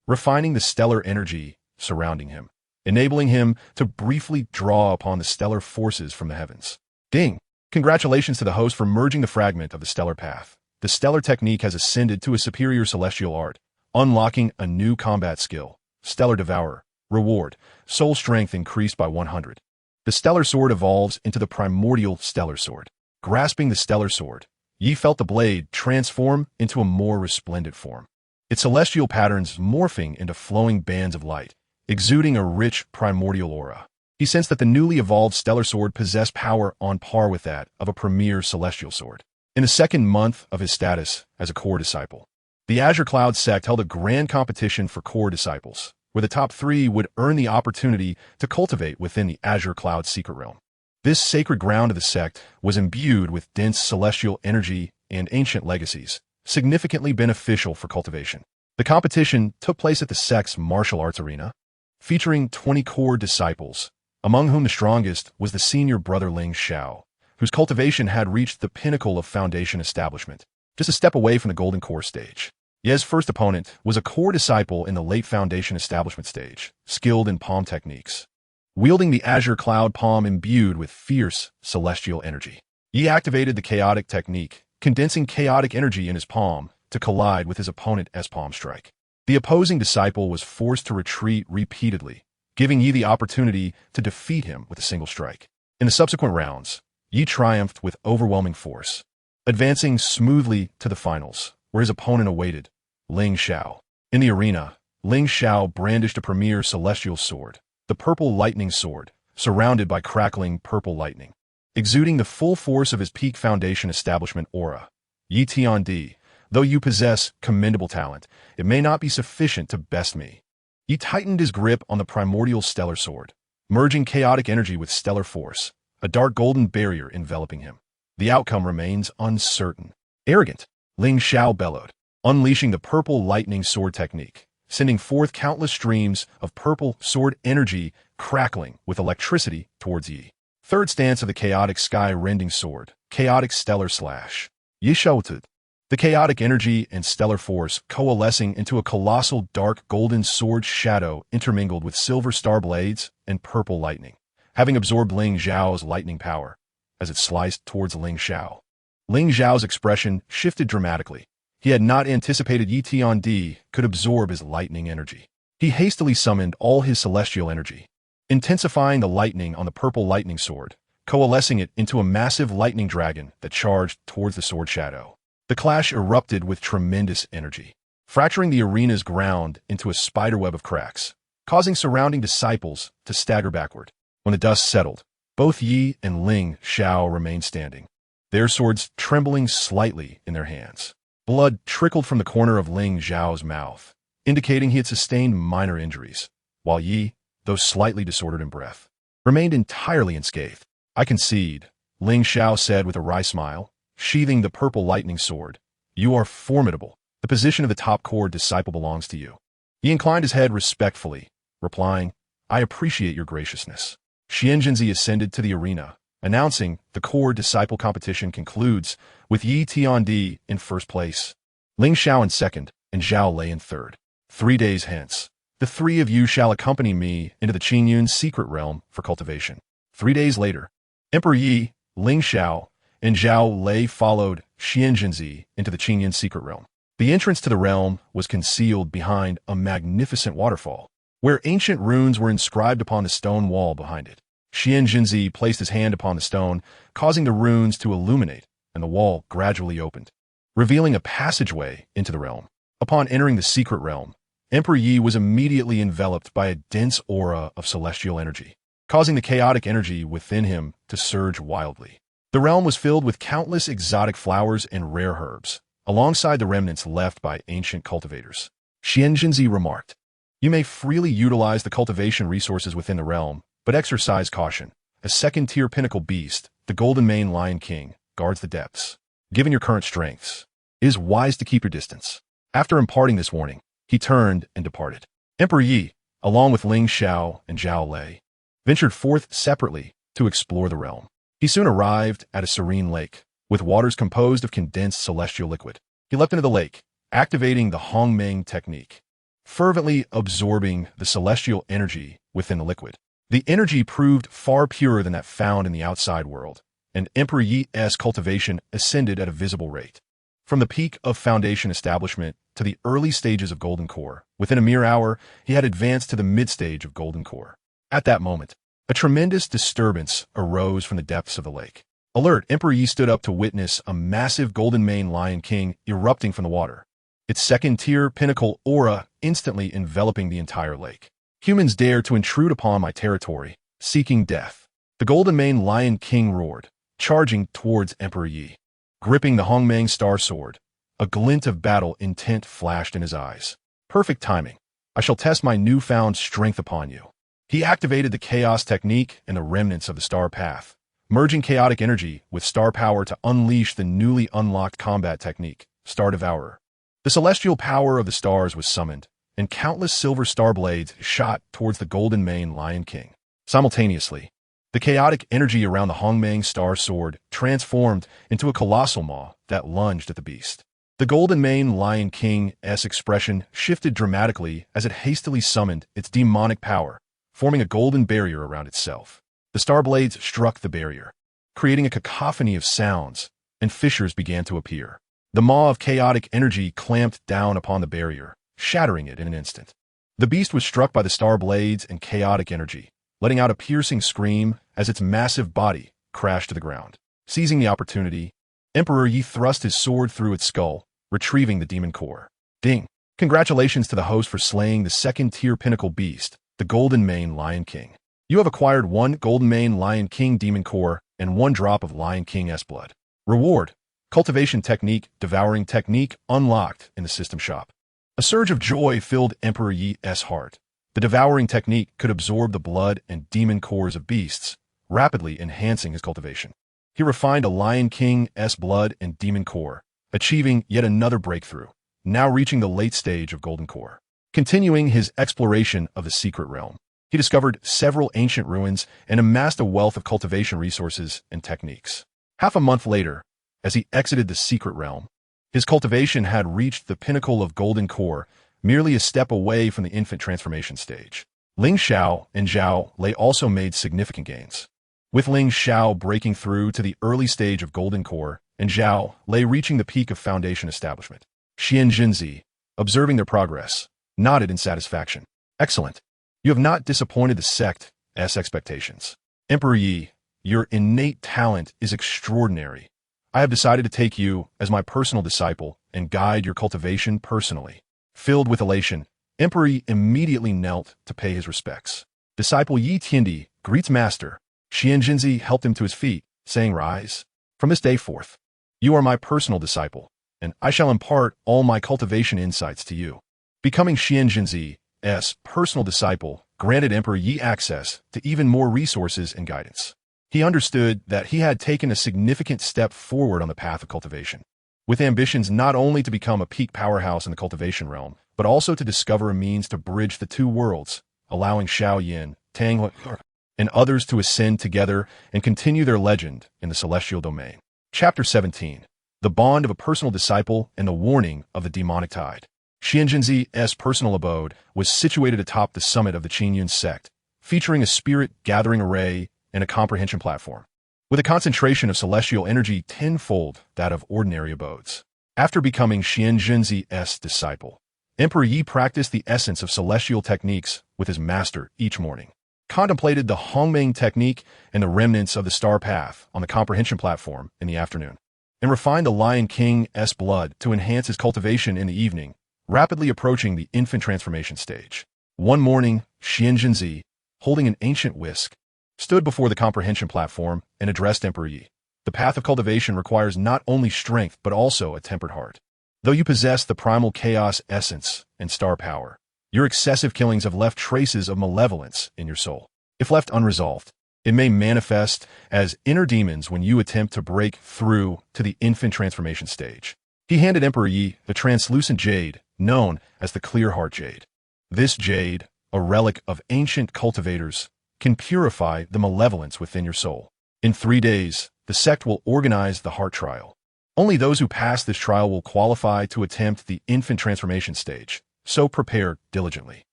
refining the stellar energy surrounding him, enabling him to briefly draw upon the stellar forces from the heavens. Ding! Congratulations to the host for merging the fragment of the Stellar Path. The stellar technique has ascended to a superior celestial art, unlocking a new combat skill, Stellar Devourer. Reward, soul strength increased by 100. The stellar sword evolves into the primordial stellar sword. Grasping the stellar sword, Yi felt the blade transform into a more resplendent form, its celestial patterns morphing into flowing bands of light, exuding a rich primordial aura. He sensed that the newly evolved stellar sword possessed power on par with that of a premier celestial sword. In the second month of his status as a core disciple, the Azure Cloud sect held a grand competition for core disciples, where the top 3 would earn the opportunity to cultivate within the Azure Cloud secret realm. This sacred ground of the sect was imbued with dense celestial energy and ancient legacies, significantly beneficial for cultivation. The competition took place at the sect's martial arts arena, featuring 20 core disciples, among whom the strongest was the senior brother Ling Xiao, whose cultivation had reached the pinnacle of Foundation establishment, just a step away from the Golden Core stage. Ye's first opponent was a core disciple in the late Foundation establishment stage, skilled in palm techniques. wielding the azure cloud palm imbued with fierce celestial energy. Yi activated the chaotic technique, condensing chaotic energy in his palm to collide with his opponent's palm strike. The opposing disciple was forced to retreat repeatedly, giving Yi the opportunity to defeat him with a single strike. In the subsequent rounds, Yi triumphed with overwhelming force, advancing smoothly to the finals, where his opponent awaited, Ling Xiao. In the arena, Ling Xiao brandished a premier celestial sword, the purple lightning sword, surrounded by crackling purple lightning. Exuding the full force of his peak foundation establishment aura, Yi Tiandi, though you possess commendable talent, it may not be sufficient to best me. He tightened his grip on the primordial stellar sword, merging chaotic energy with stellar force, a dark golden barrier enveloping him. The outcome remains uncertain. Arrogant, Ling Xiao bellowed, unleashing the purple lightning sword technique, sending forth countless streams of purple sword energy crackling with electricity towards Yi. Third stance of the chaotic sky-rending sword, chaotic stellar slash. Yi shouted, the chaotic energy and stellar force coalescing into a colossal dark golden sword shadow intermingled with silver star blades and purple lightning, having absorbed Ling Xiao's lightning power as it sliced towards Ling Xiao. Ling Xiao's expression shifted dramatically. He had not anticipated Yi Tiandi could absorb his lightning energy. He hastily summoned all his celestial energy, intensifying the lightning on the purple lightning sword, coalescing it into a massive lightning dragon that charged towards the sword shadow. The clash erupted with tremendous energy, fracturing the arena's ground into a spiderweb of cracks, causing surrounding disciples to stagger backward. When the dust settled, both Yi and Ling Xiao remained standing, their swords trembling slightly in their hands. Blood trickled from the corner of Ling Xiao's mouth, indicating he had sustained minor injuries, while Yi, though slightly disordered in breath, remained entirely unscathed. I concede, Ling Xiao said with a wry smile, sheathing the purple lightning sword. You are formidable. The position of the top core disciple belongs to you. He inclined his head respectfully, replying, I appreciate your graciousness. Xianzhenzi ascended to the arena, announcing the core disciple competition concludes with Yi Tiandi in first place, Ling Xiao in second, and Zhao Lei in third. 3 days hence, the three of you shall accompany me into the Qingyang secret realm for cultivation. 3 days later, Emperor Yi, Ling Xiao, and Zhao Lei followed Xianzhenzi into the Qingyang secret realm. The entrance to the realm was concealed behind a magnificent waterfall, where ancient runes were inscribed upon the stone wall behind it. Xianzhenzi placed his hand upon the stone, causing the runes to illuminate, and the wall gradually opened, revealing a passageway into the realm. Upon entering the secret realm, Emperor Yi was immediately enveloped by a dense aura of celestial energy, causing the chaotic energy within him to surge wildly. The realm was filled with countless exotic flowers and rare herbs, alongside the remnants left by ancient cultivators. Xianzhenzi remarked, you may freely utilize the cultivation resources within the realm, but exercise caution. A second-tier pinnacle beast, the Golden Mane Lion King, guards the depths. Given your current strengths, it is wise to keep your distance. After imparting this warning, he turned and departed. Emperor Yi, along with Ling Xiao and Zhao Lei, ventured forth separately to explore the realm. He soon arrived at a serene lake, with waters composed of condensed celestial liquid. He leapt into the lake, activating the Hongmeng technique, fervently absorbing the celestial energy within the liquid. The energy proved far purer than that found in the outside world, and Emperor Yi's cultivation ascended at a visible rate. From the peak of foundation establishment to the early stages of Golden Core, within a mere hour, he had advanced to the mid-stage of Golden Core. At that moment, a tremendous disturbance arose from the depths of the lake. Alert, Emperor Yi stood up to witness a massive Golden Mane Lion King erupting from the water, its second-tier pinnacle aura instantly enveloping the entire lake. Humans dare to intrude upon my territory, seeking death. The Golden Mane Lion King roared, charging towards Emperor Yi. Gripping the Hongmeng Star Sword, a glint of battle intent flashed in his eyes. Perfect timing. I shall test my newfound strength upon you. He activated the Chaos Technique and the remnants of the Star Path, merging chaotic energy with star power to unleash the newly unlocked combat technique, Star Devourer. The celestial power of the stars was summoned, and countless silver star blades shot towards the Golden Mane Lion King. Simultaneously, the chaotic energy around the Hongmeng Star Sword transformed into a colossal maw that lunged at the beast. The Golden Mane Lion King's expression shifted dramatically as it hastily summoned its demonic power, forming a golden barrier around itself. The star blades struck the barrier, creating a cacophony of sounds, and fissures began to appear. The maw of chaotic energy clamped down upon the barrier, shattering it in an instant. The beast was struck by the star blades and chaotic energy, letting out a piercing scream as its massive body crashed to the ground. Seizing the opportunity, Emperor Yi thrust his sword through its skull, retrieving the demon core. Ding! Congratulations to the host for slaying the second-tier pinnacle beast, the Golden Mane Lion King. You have acquired 1 Golden Mane Lion King demon core and 1 drop of Lion King S blood. Reward: Cultivation Technique, Devouring Technique unlocked in the system shop. A surge of joy filled Emperor Yi's heart. The Devouring Technique could absorb the blood and demon cores of beasts, rapidly enhancing his cultivation. He refined a Lion King S blood and demon core, achieving yet another breakthrough, now reaching the late stage of Golden Core. Continuing his exploration of the secret realm, he discovered several ancient ruins and amassed a wealth of cultivation resources and techniques. Half a month later, as he exited the secret realm, his cultivation had reached the pinnacle of Golden Core, merely a step away from the infant transformation stage. Ling Xiao and Zhao Lei also made significant gains, with Ling Xiao breaking through to the early stage of Golden Core and Zhao Lei reaching the peak of foundation establishment. Xian Jinzi, observing their progress, nodded in satisfaction. Excellent. You have not disappointed the sect's expectations. Emperor Yi, your innate talent is extraordinary. I have decided to take you as my personal disciple and guide your cultivation personally. Filled with elation, Emperor Yi immediately knelt to pay his respects. Disciple Yi Tiandi greets master. Xian Jinzi helped him to his feet, saying, "Rise. From this day forth, you are my personal disciple, and I shall impart all my cultivation insights to you." Becoming Xian Jinzi's personal disciple granted Emperor Yi access to even more resources and guidance. He understood that he had taken a significant step forward on the path of cultivation, with ambitions not only to become a peak powerhouse in the cultivation realm, but also to discover a means to bridge the 2 worlds, allowing Xiao Yin, Tang He, and others to ascend together and continue their legend in the celestial domain. Chapter 17. The Bond of a Personal Disciple and the Warning of the Demonic Tide. Xian Jinzi's personal abode was situated atop the summit of the Qingyang sect, featuring a spirit-gathering array and a comprehension platform, with a concentration of celestial energy tenfold that of ordinary abodes. After becoming Xian Jinzi's disciple, Emperor Yi practiced the essence of celestial techniques with his master each morning, contemplated the Hongmeng technique and the remnants of the star path on the comprehension platform in the afternoon, and refined the Lion King's blood to enhance his cultivation in the evening, rapidly approaching the infant transformation stage. One morning, Xian Jinzi, holding an ancient whisk, stood before the comprehension platform and addressed Emperor Yi. The path of cultivation requires not only strength but also a tempered heart. Though you possess the primal chaos essence and star power, your excessive killings have left traces of malevolence in your soul. If left unresolved, it may manifest as inner demons when you attempt to break through to the infant transformation stage. He handed Emperor Yi the translucent jade known as the Clear Heart Jade. This jade, a relic of ancient cultivators, can purify the malevolence within your soul. In 3 days, the sect will organize the heart trial. Only those who pass this trial will qualify to attempt the infant transformation stage, so prepare diligently.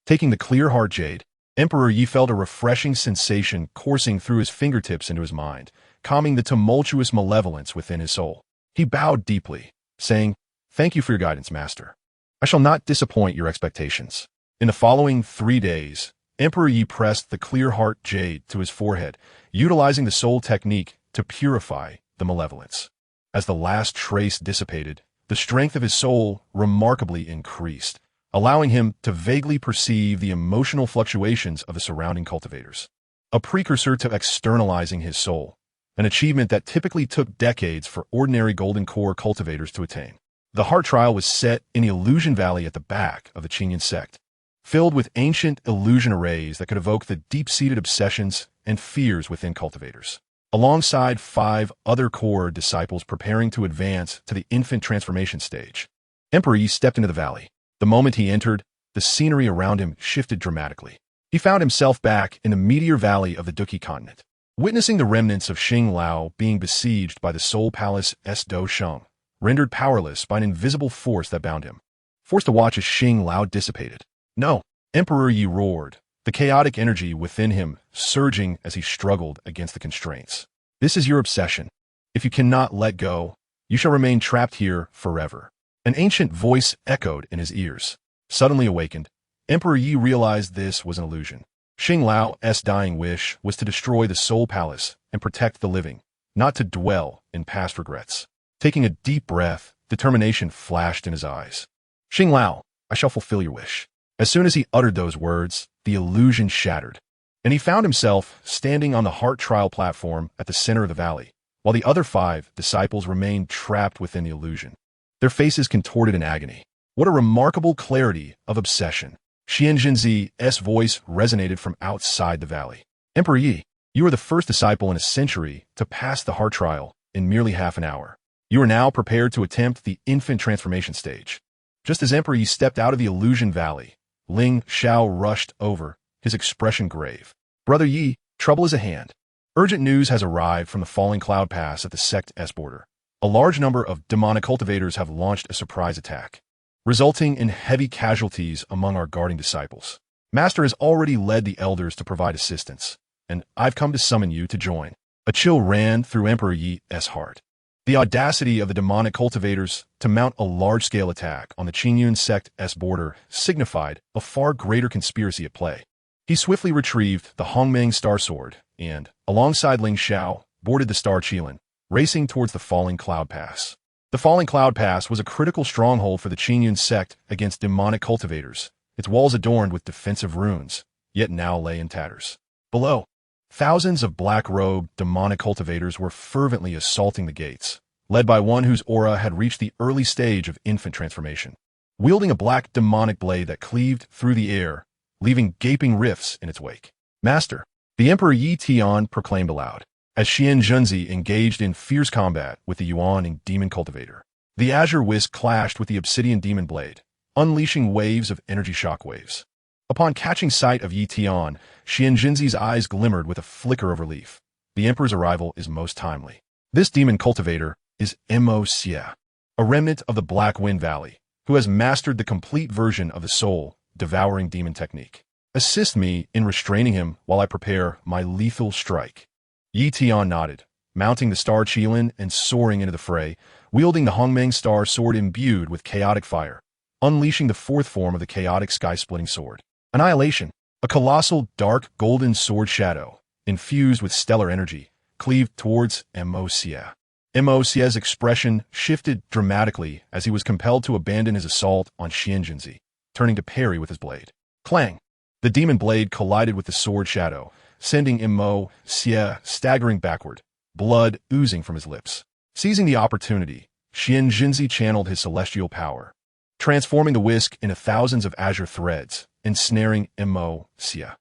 Taking the Clear Heart Jade, Emperor Yi felt a refreshing sensation coursing through his fingertips into his mind, calming the tumultuous malevolence within his soul. He bowed deeply, saying, "Thank you for your guidance, Master. I shall not disappoint your expectations." In the following 3 days, Emperor Yi pressed the Clear Heart Jade to his forehead, utilizing the soul technique to purify the malevolence. As the last trace dissipated, the strength of his soul remarkably increased, allowing him to vaguely perceive the emotional fluctuations of the surrounding cultivators. A precursor to externalizing his soul, an achievement that typically took decades for ordinary Golden Core cultivators to attain. The heart trial was set in the Illusion Valley at the back of the Qingyang sect, filled with ancient illusion arrays that could evoke the deep-seated obsessions and fears within cultivators. Alongside 5 other core disciples preparing to advance to the infant transformation stage, Emperor Yi stepped into the valley. The moment he entered, the scenery around him shifted dramatically. He found himself back in the Meteor Valley of the Duqi continent, witnessing the remnants of Xing Lao being besieged by the Soul Palace Do Sheng, rendered powerless by an invisible force that bound him. Forced to watch as Xing Lao dissipated. "No!" Emperor Yi roared, the chaotic energy within him surging as he struggled against the constraints. This is your obsession. If you cannot let go, you shall remain trapped here forever. An ancient voice echoed in his ears. Suddenly awakened, Emperor Yi realized this was an illusion. Xing Lao's dying wish was to destroy the Soul Palace and protect the living, not to dwell in past regrets. Taking a deep breath, determination flashed in his eyes. Xing Lao, I shall fulfill your wish. As soon as he uttered those words, the illusion shattered, and he found himself standing on the heart trial platform at the center of the valley, while the other 5 disciples remained trapped within the illusion, their faces contorted in agony. What a remarkable clarity of obsession. Qianzhenzi's voice resonated from outside the valley. Emperor Yi, you are the first disciple in a century to pass the heart trial in merely half an hour. You are now prepared to attempt the infant transformation stage. Just as Emperor Yi stepped out of the illusion valley, Ling Xiao rushed over, his expression grave. Brother Yi, trouble is at hand. Urgent news has arrived from the falling cloud pass at the sect's border. A large number of demonic cultivators have launched a surprise attack, resulting in heavy casualties among our guarding disciples. Master has already led the elders to provide assistance, and I've come to summon you to join. A chill ran through Emperor Yi's heart. The audacity of the demonic cultivators to mount a large-scale attack on the Qingyang sect's border signified a far greater conspiracy at play. He swiftly retrieved the Hongmeng Star Sword and, alongside Ling Xiao, boarded the Star Qilin, racing towards the falling cloud pass. The falling cloud pass was a critical stronghold for the Qingyang sect against demonic cultivators, its walls adorned with defensive runes, yet now lay in tatters. Below, thousands of black-robed demonic cultivators were fervently assaulting the gates, led by one whose aura had reached the early stage of infant transformation. Wielding a black demonic blade that cleaved through the air, leaving gaping rifts in its wake. Master, the Emperor Yi Tian proclaimed aloud, as Xian Zhenzi engaged in fierce combat with the Yuan demon cultivator. The azure whisk clashed with the obsidian demon blade, unleashing waves of energy shockwaves. Upon catching sight of Yi Tian, Xian Zhenzi's eyes glimmered with a flicker of relief. The Emperor's arrival is most timely. This demon cultivator is Mo Xie, a remnant of the Black Wind Valley, who has mastered the complete version of the soul-devouring demon technique. Assist me in restraining him while I prepare my lethal strike. Yi Tian nodded, mounting the Star Qilin and soaring into the fray, wielding the Hongmeng Star Sword imbued with chaotic fire, unleashing the 4th form of the chaotic sky-splitting sword. Annihilation, a colossal dark golden sword shadow, infused with stellar energy, cleaved towards Mo Xie. Mo Xie's expression shifted dramatically as he was compelled to abandon his assault on Xian Zhenzi, turning to parry with his blade. Clang! The demon blade collided with the sword shadow, sending Mo Xie staggering backward, blood oozing from his lips. Seizing the opportunity, Xian Zhenzi channeled his celestial power, transforming the whisk into thousands of azure threads, ensnaring Mo Xie.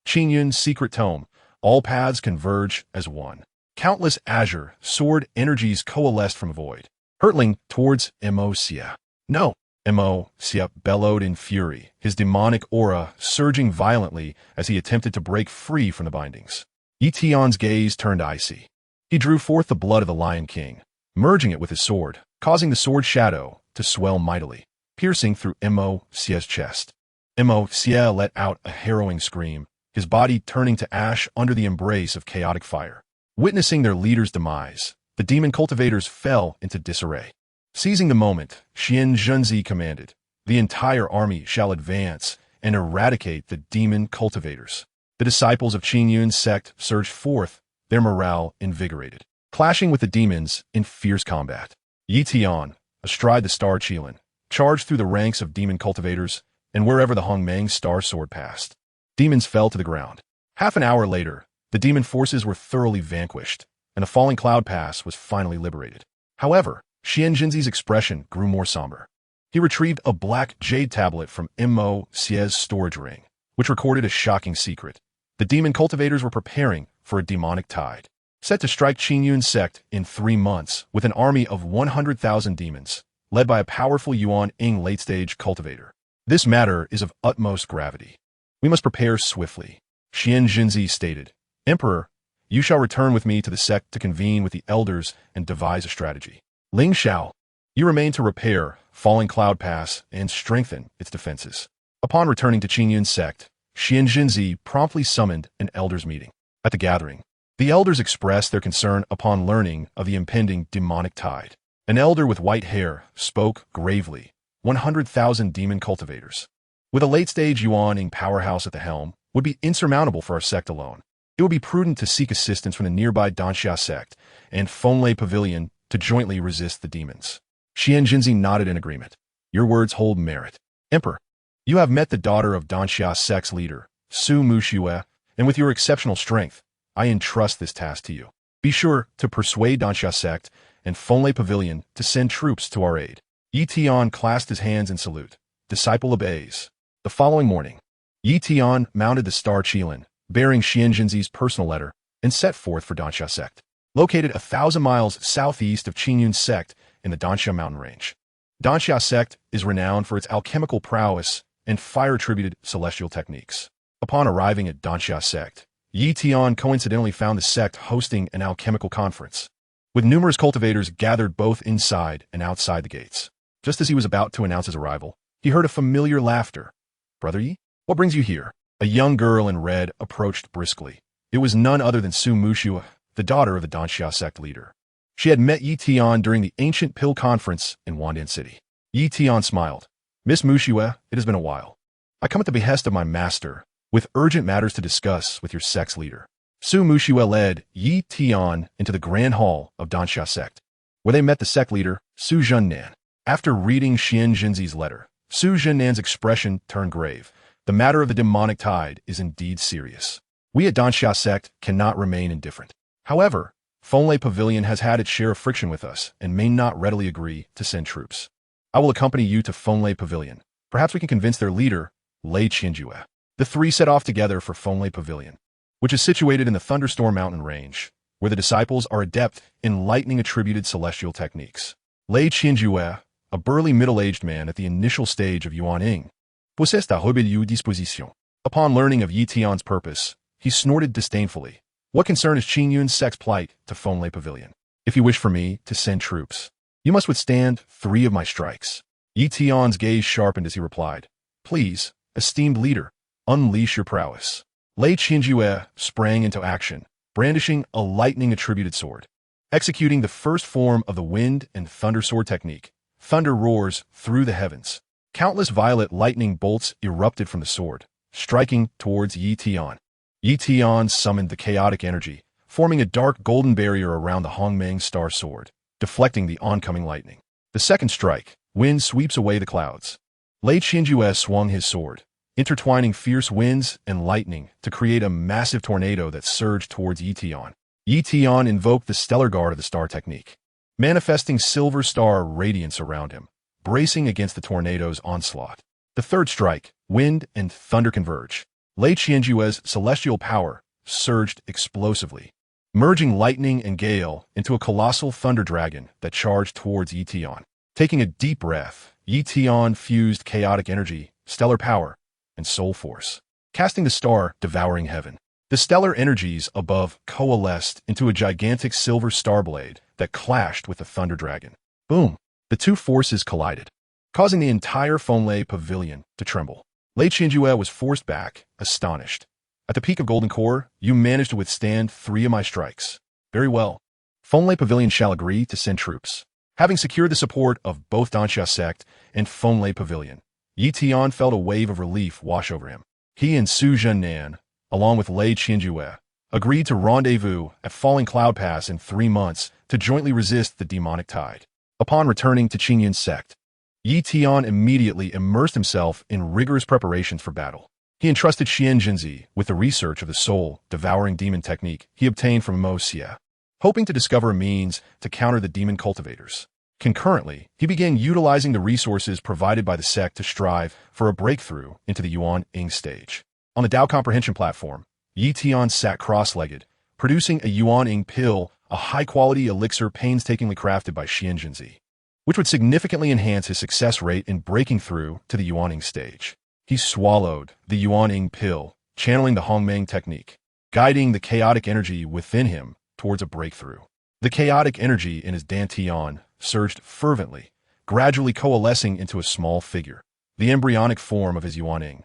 Qingyang's secret tome, all paths converge as one. Countless azure sword energies coalesced from the void, hurtling towards Mo Xie. No! Mo Xie bellowed in fury, his demonic aura surging violently as he attempted to break free from the bindings. Yi Tian's gaze turned icy. He drew forth the blood of the Lion King, merging it with his sword, causing the sword shadow to swell mightily, piercing through Mo Xie's chest. Mo Xie let out a harrowing scream, his body turning to ash under the embrace of chaotic fire. Witnessing their leader's demise, the demon cultivators fell into disarray. Seizing the moment, Xian Zhenzi commanded, "The entire army shall advance and eradicate the demon cultivators." The disciples of Qingyang's sect surged forth, their morale invigorated, clashing with the demons in fierce combat. Yi Tian, astride the Star Qilin, charged through the ranks of demon cultivators, and wherever the Hongmeng Star Sword passed, demons fell to the ground. Half an hour later, the demon forces were thoroughly vanquished, and the falling cloud pass was finally liberated. However, Xian Zhenzi's expression grew more somber. He retrieved a black jade tablet from Mo Xie's storage ring, which recorded a shocking secret. The demon cultivators were preparing for a demonic tide, set to strike Qingyang's sect in 3 months with an army of 100,000 demons, led by a powerful Yuan late-stage cultivator. This matter is of utmost gravity. We must prepare swiftly, Xian Zhenzi stated. Emperor, you shall return with me to the sect to convene with the elders and devise a strategy. Ling Xiao, you remain to repair Falling Cloud Pass and strengthen its defenses. Upon returning to Qingyang's sect, Qingyang promptly summoned an elders' meeting. At the gathering, the elders expressed their concern upon learning of the impending demonic tide. An elder with white hair spoke gravely. 100,000 demon cultivators, with a late-stage Yuan-ing powerhouse at the helm, would be insurmountable for our sect alone. It would be prudent to seek assistance from the nearby Danxia sect and Fenglei Pavilion to jointly resist the demons. Qingyang nodded in agreement. Your words hold merit. Emperor, you have met the daughter of Danxia sect's leader, Su Muxue, and with your exceptional strength, I entrust this task to you. Be sure to persuade Danxia sect and Fenglei Pavilion to send troops to our aid. Yi Tian clasped his hands in salute. Disciple obeys. The following morning, Yi Tian mounted the Star Qilin, bearing Qingyang's personal letter, and set forth for Danxia sect, located 1,000 miles southeast of Qingyang sect in the Danxia mountain range. Danxia sect is renowned for its alchemical prowess and fire-attributed celestial techniques. Upon arriving at Danxia sect, Yi Tian coincidentally found the sect hosting an alchemical conference, with numerous cultivators gathered both inside and outside the gates. Just as he was about to announce his arrival, he heard a familiar laughter. Brother Yi, what brings you here? A young girl in red approached briskly. It was none other than Su Muxue, the daughter of the Danxia sect leader. She had met Yi Tian during the ancient Pill conference in Wandan City. Yi Tian smiled. Miss Muxue, it has been a while. I come at the behest of my master, with urgent matters to discuss with your sect's leader. Su Muxue led Yi Tian into the grand hall of Danxia sect, where they met the sect leader, Su Zhennan. After reading Qingyang's letter, Su Zhennan's expression turned grave. The matter of the demonic tide is indeed serious. We at Danxia sect cannot remain indifferent. However, Fenglei Pavilion has had its share of friction with us and may not readily agree to send troops. I will accompany you to Fenglei Pavilion. Perhaps we can convince their leader, Lei Qinjue. The three set off together for Fenglei Pavilion, which is situated in the Thunderstorm Mountain range, where the disciples are adept in lightning-attributed celestial techniques. Lei Qinjue, a burly middle-aged man at the initial stage of Yuan-ing, possessed a rebellieux disposition. Upon learning of Yi Tian's purpose, he snorted disdainfully. What concern is Qingyang's sect's plight to Fenglei Pavilion? If you wish for me to send troops, you must withstand 3 of my strikes. Yi Tian's gaze sharpened as he replied. Please, esteemed leader, unleash your prowess. Lei Qinjue sprang into action, brandishing a lightning-attributed sword. Executing the first form of the wind and thunder sword technique, thunder roars through the heavens. Countless violet lightning bolts erupted from the sword, striking towards Yi Tian. Yi Tian summoned the chaotic energy, forming a dark golden barrier around the Hongmeng star sword, deflecting the oncoming lightning. The second strike, wind sweeps away the clouds. Lei Qinjue swung his sword, intertwining fierce winds and lightning to create a massive tornado that surged towards Yi Tian. Yi Tian invoked the stellar guard of the star technique, manifesting silver star radiance around him, bracing against the tornado's onslaught. The third strike, wind and thunder converge. Lei Qianjue's celestial power surged explosively, merging lightning and gale into a colossal thunder dragon that charged towards Yi Tian. Taking a deep breath, Yi Tian fused chaotic energy, stellar power, and soul force, casting the star devouring heaven. The stellar energies above coalesced into a gigantic silver star blade that clashed with the thunder dragon. Boom! The two forces collided, causing the entire Fenglei Pavilion to tremble. Lei Qinjue was forced back, astonished. At the peak of Golden Core, you managed to withstand 3 of my strikes. Very well. Fenglei Pavilion shall agree to send troops. Having secured the support of both Danxia sect and Fenglei Pavilion, Yi Tian felt a wave of relief wash over him. He and Su Zhennan, along with Lei Qinjue, agreed to rendezvous at Falling Cloud Pass in 3 months to jointly resist the demonic tide. Upon returning to Qingyang sect, Yi Tian immediately immersed himself in rigorous preparations for battle. He entrusted Qingyang with the research of the soul-devouring demon technique he obtained from Mo Xie, hoping to discover a means to counter the demon cultivators. Concurrently, he began utilizing the resources provided by the sect to strive for a breakthrough into the Yuan-ing stage. On the Dao Comprehension platform, Yi Tian sat cross-legged, producing a Yuan-ing pill, a high-quality elixir painstakingly crafted by Qingyang, which would significantly enhance his success rate in breaking through to the Yuan-ing stage. He swallowed the Yuan-ing pill, channeling the Hongmeng technique, guiding the chaotic energy within him towards a breakthrough. The chaotic energy in his dantian surged fervently, gradually coalescing into a small figure, the embryonic form of his Yuan-ing.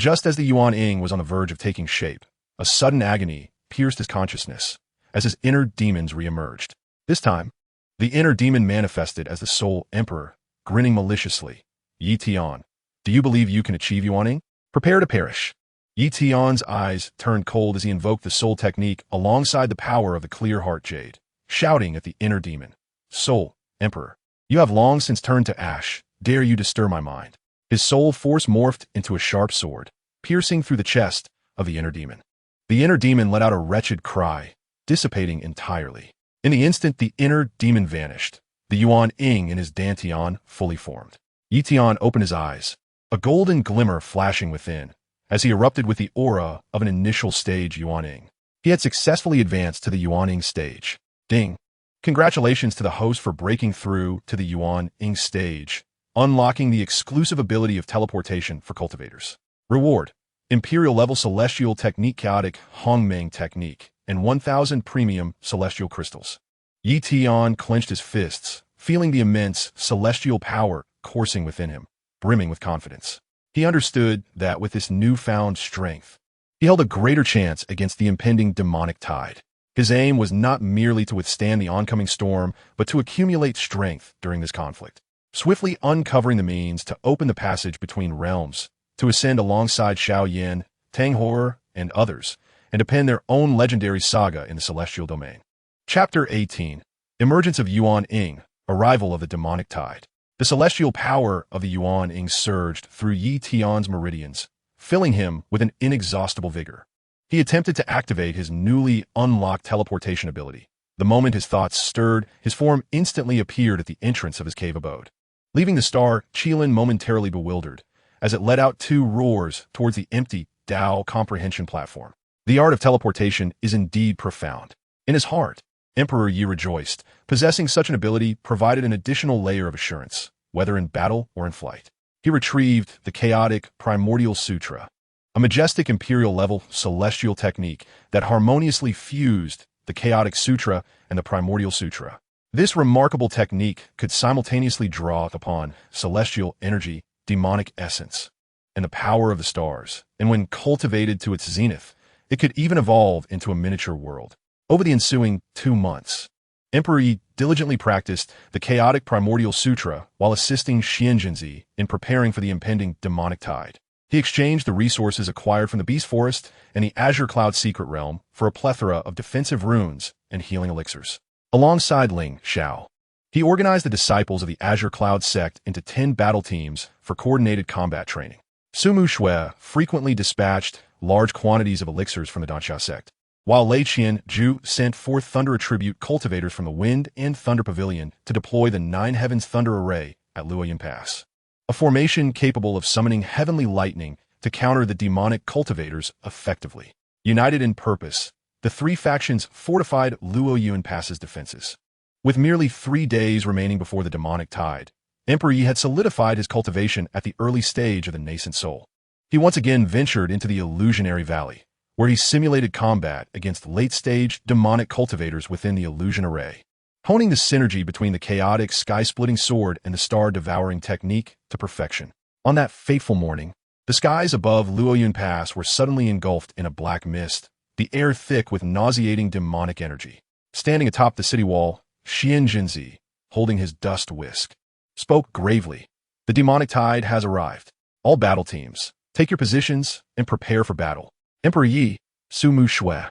Just as the Yuan Ying was on the verge of taking shape, a sudden agony pierced his consciousness as his inner demons re-emerged. This time, the inner demon manifested as the Soul Emperor, grinning maliciously. Yi Tian, do you believe you can achieve Yuan Ying? Prepare to perish. Yi Tian's eyes turned cold as he invoked the soul technique alongside the power of the clear heart jade, shouting at the inner demon. Soul Emperor, you have long since turned to ash. Dare you disturb my mind? His soul force morphed into a sharp sword, piercing through the chest of the inner demon. The inner demon let out a wretched cry, dissipating entirely. In the instant the inner demon vanished, the Yuan Ying in his dantian fully formed. Yi Tian opened his eyes, a golden glimmer flashing within, as he erupted with the aura of an initial stage Yuan Ying. He had successfully advanced to the Yuan Ying stage. Ding! Congratulations to the host for breaking through to the Yuan Ying stage, unlocking the exclusive ability of teleportation for cultivators. Reward: Imperial level Celestial Technique Chaotic Hongmeng Technique, and 1,000 premium Celestial Crystals. Yi Tian clenched his fists, feeling the immense celestial power coursing within him, brimming with confidence. He understood that with this newfound strength, he held a greater chance against the impending demonic tide. His aim was not merely to withstand the oncoming storm, but to accumulate strength during this conflict, swiftly uncovering the means to open the passage between realms, to ascend alongside Xiao Yan, Tang Horror, and others, and to pen their own legendary saga in the celestial domain. Chapter 18. Emergence of Yuan Ying, Arrival of the Demonic Tide. The celestial power of the Yuan Ying surged through Yi Tian's meridians, filling him with an inexhaustible vigor. He attempted to activate his newly unlocked teleportation ability. The moment his thoughts stirred, his form instantly appeared at the entrance of his cave abode. Leaving the star Qilin momentarily bewildered, as it let out two roars towards the empty Dao comprehension platform. The art of teleportation is indeed profound. In his heart, Emperor Yi rejoiced. Possessing such an ability provided an additional layer of assurance, whether in battle or in flight. He retrieved the chaotic Primordial Sutra, a majestic imperial-level celestial technique that harmoniously fused the chaotic sutra and the primordial sutra. This remarkable technique could simultaneously draw upon celestial energy, demonic essence, and the power of the stars, and when cultivated to its zenith, it could even evolve into a miniature world. Over the ensuing 2 months, Emperor Yi diligently practiced the chaotic primordial sutra while assisting Qingyang in preparing for the impending demonic tide. He exchanged the resources acquired from the Beast Forest and the Azure Cloud Secret Realm for a plethora of defensive runes and healing elixirs. Alongside Ling Xiao, he organized the disciples of the Azure Cloud sect into 10 battle teams for coordinated combat training. Sumu Shui frequently dispatched large quantities of elixirs from the Danxia sect, while Lei Qian Ju sent forth Thunder Attribute cultivators from the Wind and Thunder Pavilion to deploy the 9 Heavens Thunder Array at Luoyuan Pass, a formation capable of summoning heavenly lightning to counter the demonic cultivators effectively. United in purpose, the 3 factions fortified Luoyuan Pass's defenses. With merely 3 days remaining before the demonic tide, Emperor Yi had solidified his cultivation at the early stage of the nascent soul. He once again ventured into the illusionary valley, where he simulated combat against late-stage demonic cultivators within the illusion array, honing the synergy between the chaotic sky-splitting sword and the star-devouring technique to perfection. On that fateful morning, the skies above Luoyuan Pass were suddenly engulfed in a black mist, the air thick with nauseating demonic energy. Standing atop the city wall, Qingyang, holding his dust whisk, spoke gravely. The demonic tide has arrived. All battle teams, take your positions and prepare for battle. Emperor Yi, Sumu Shui,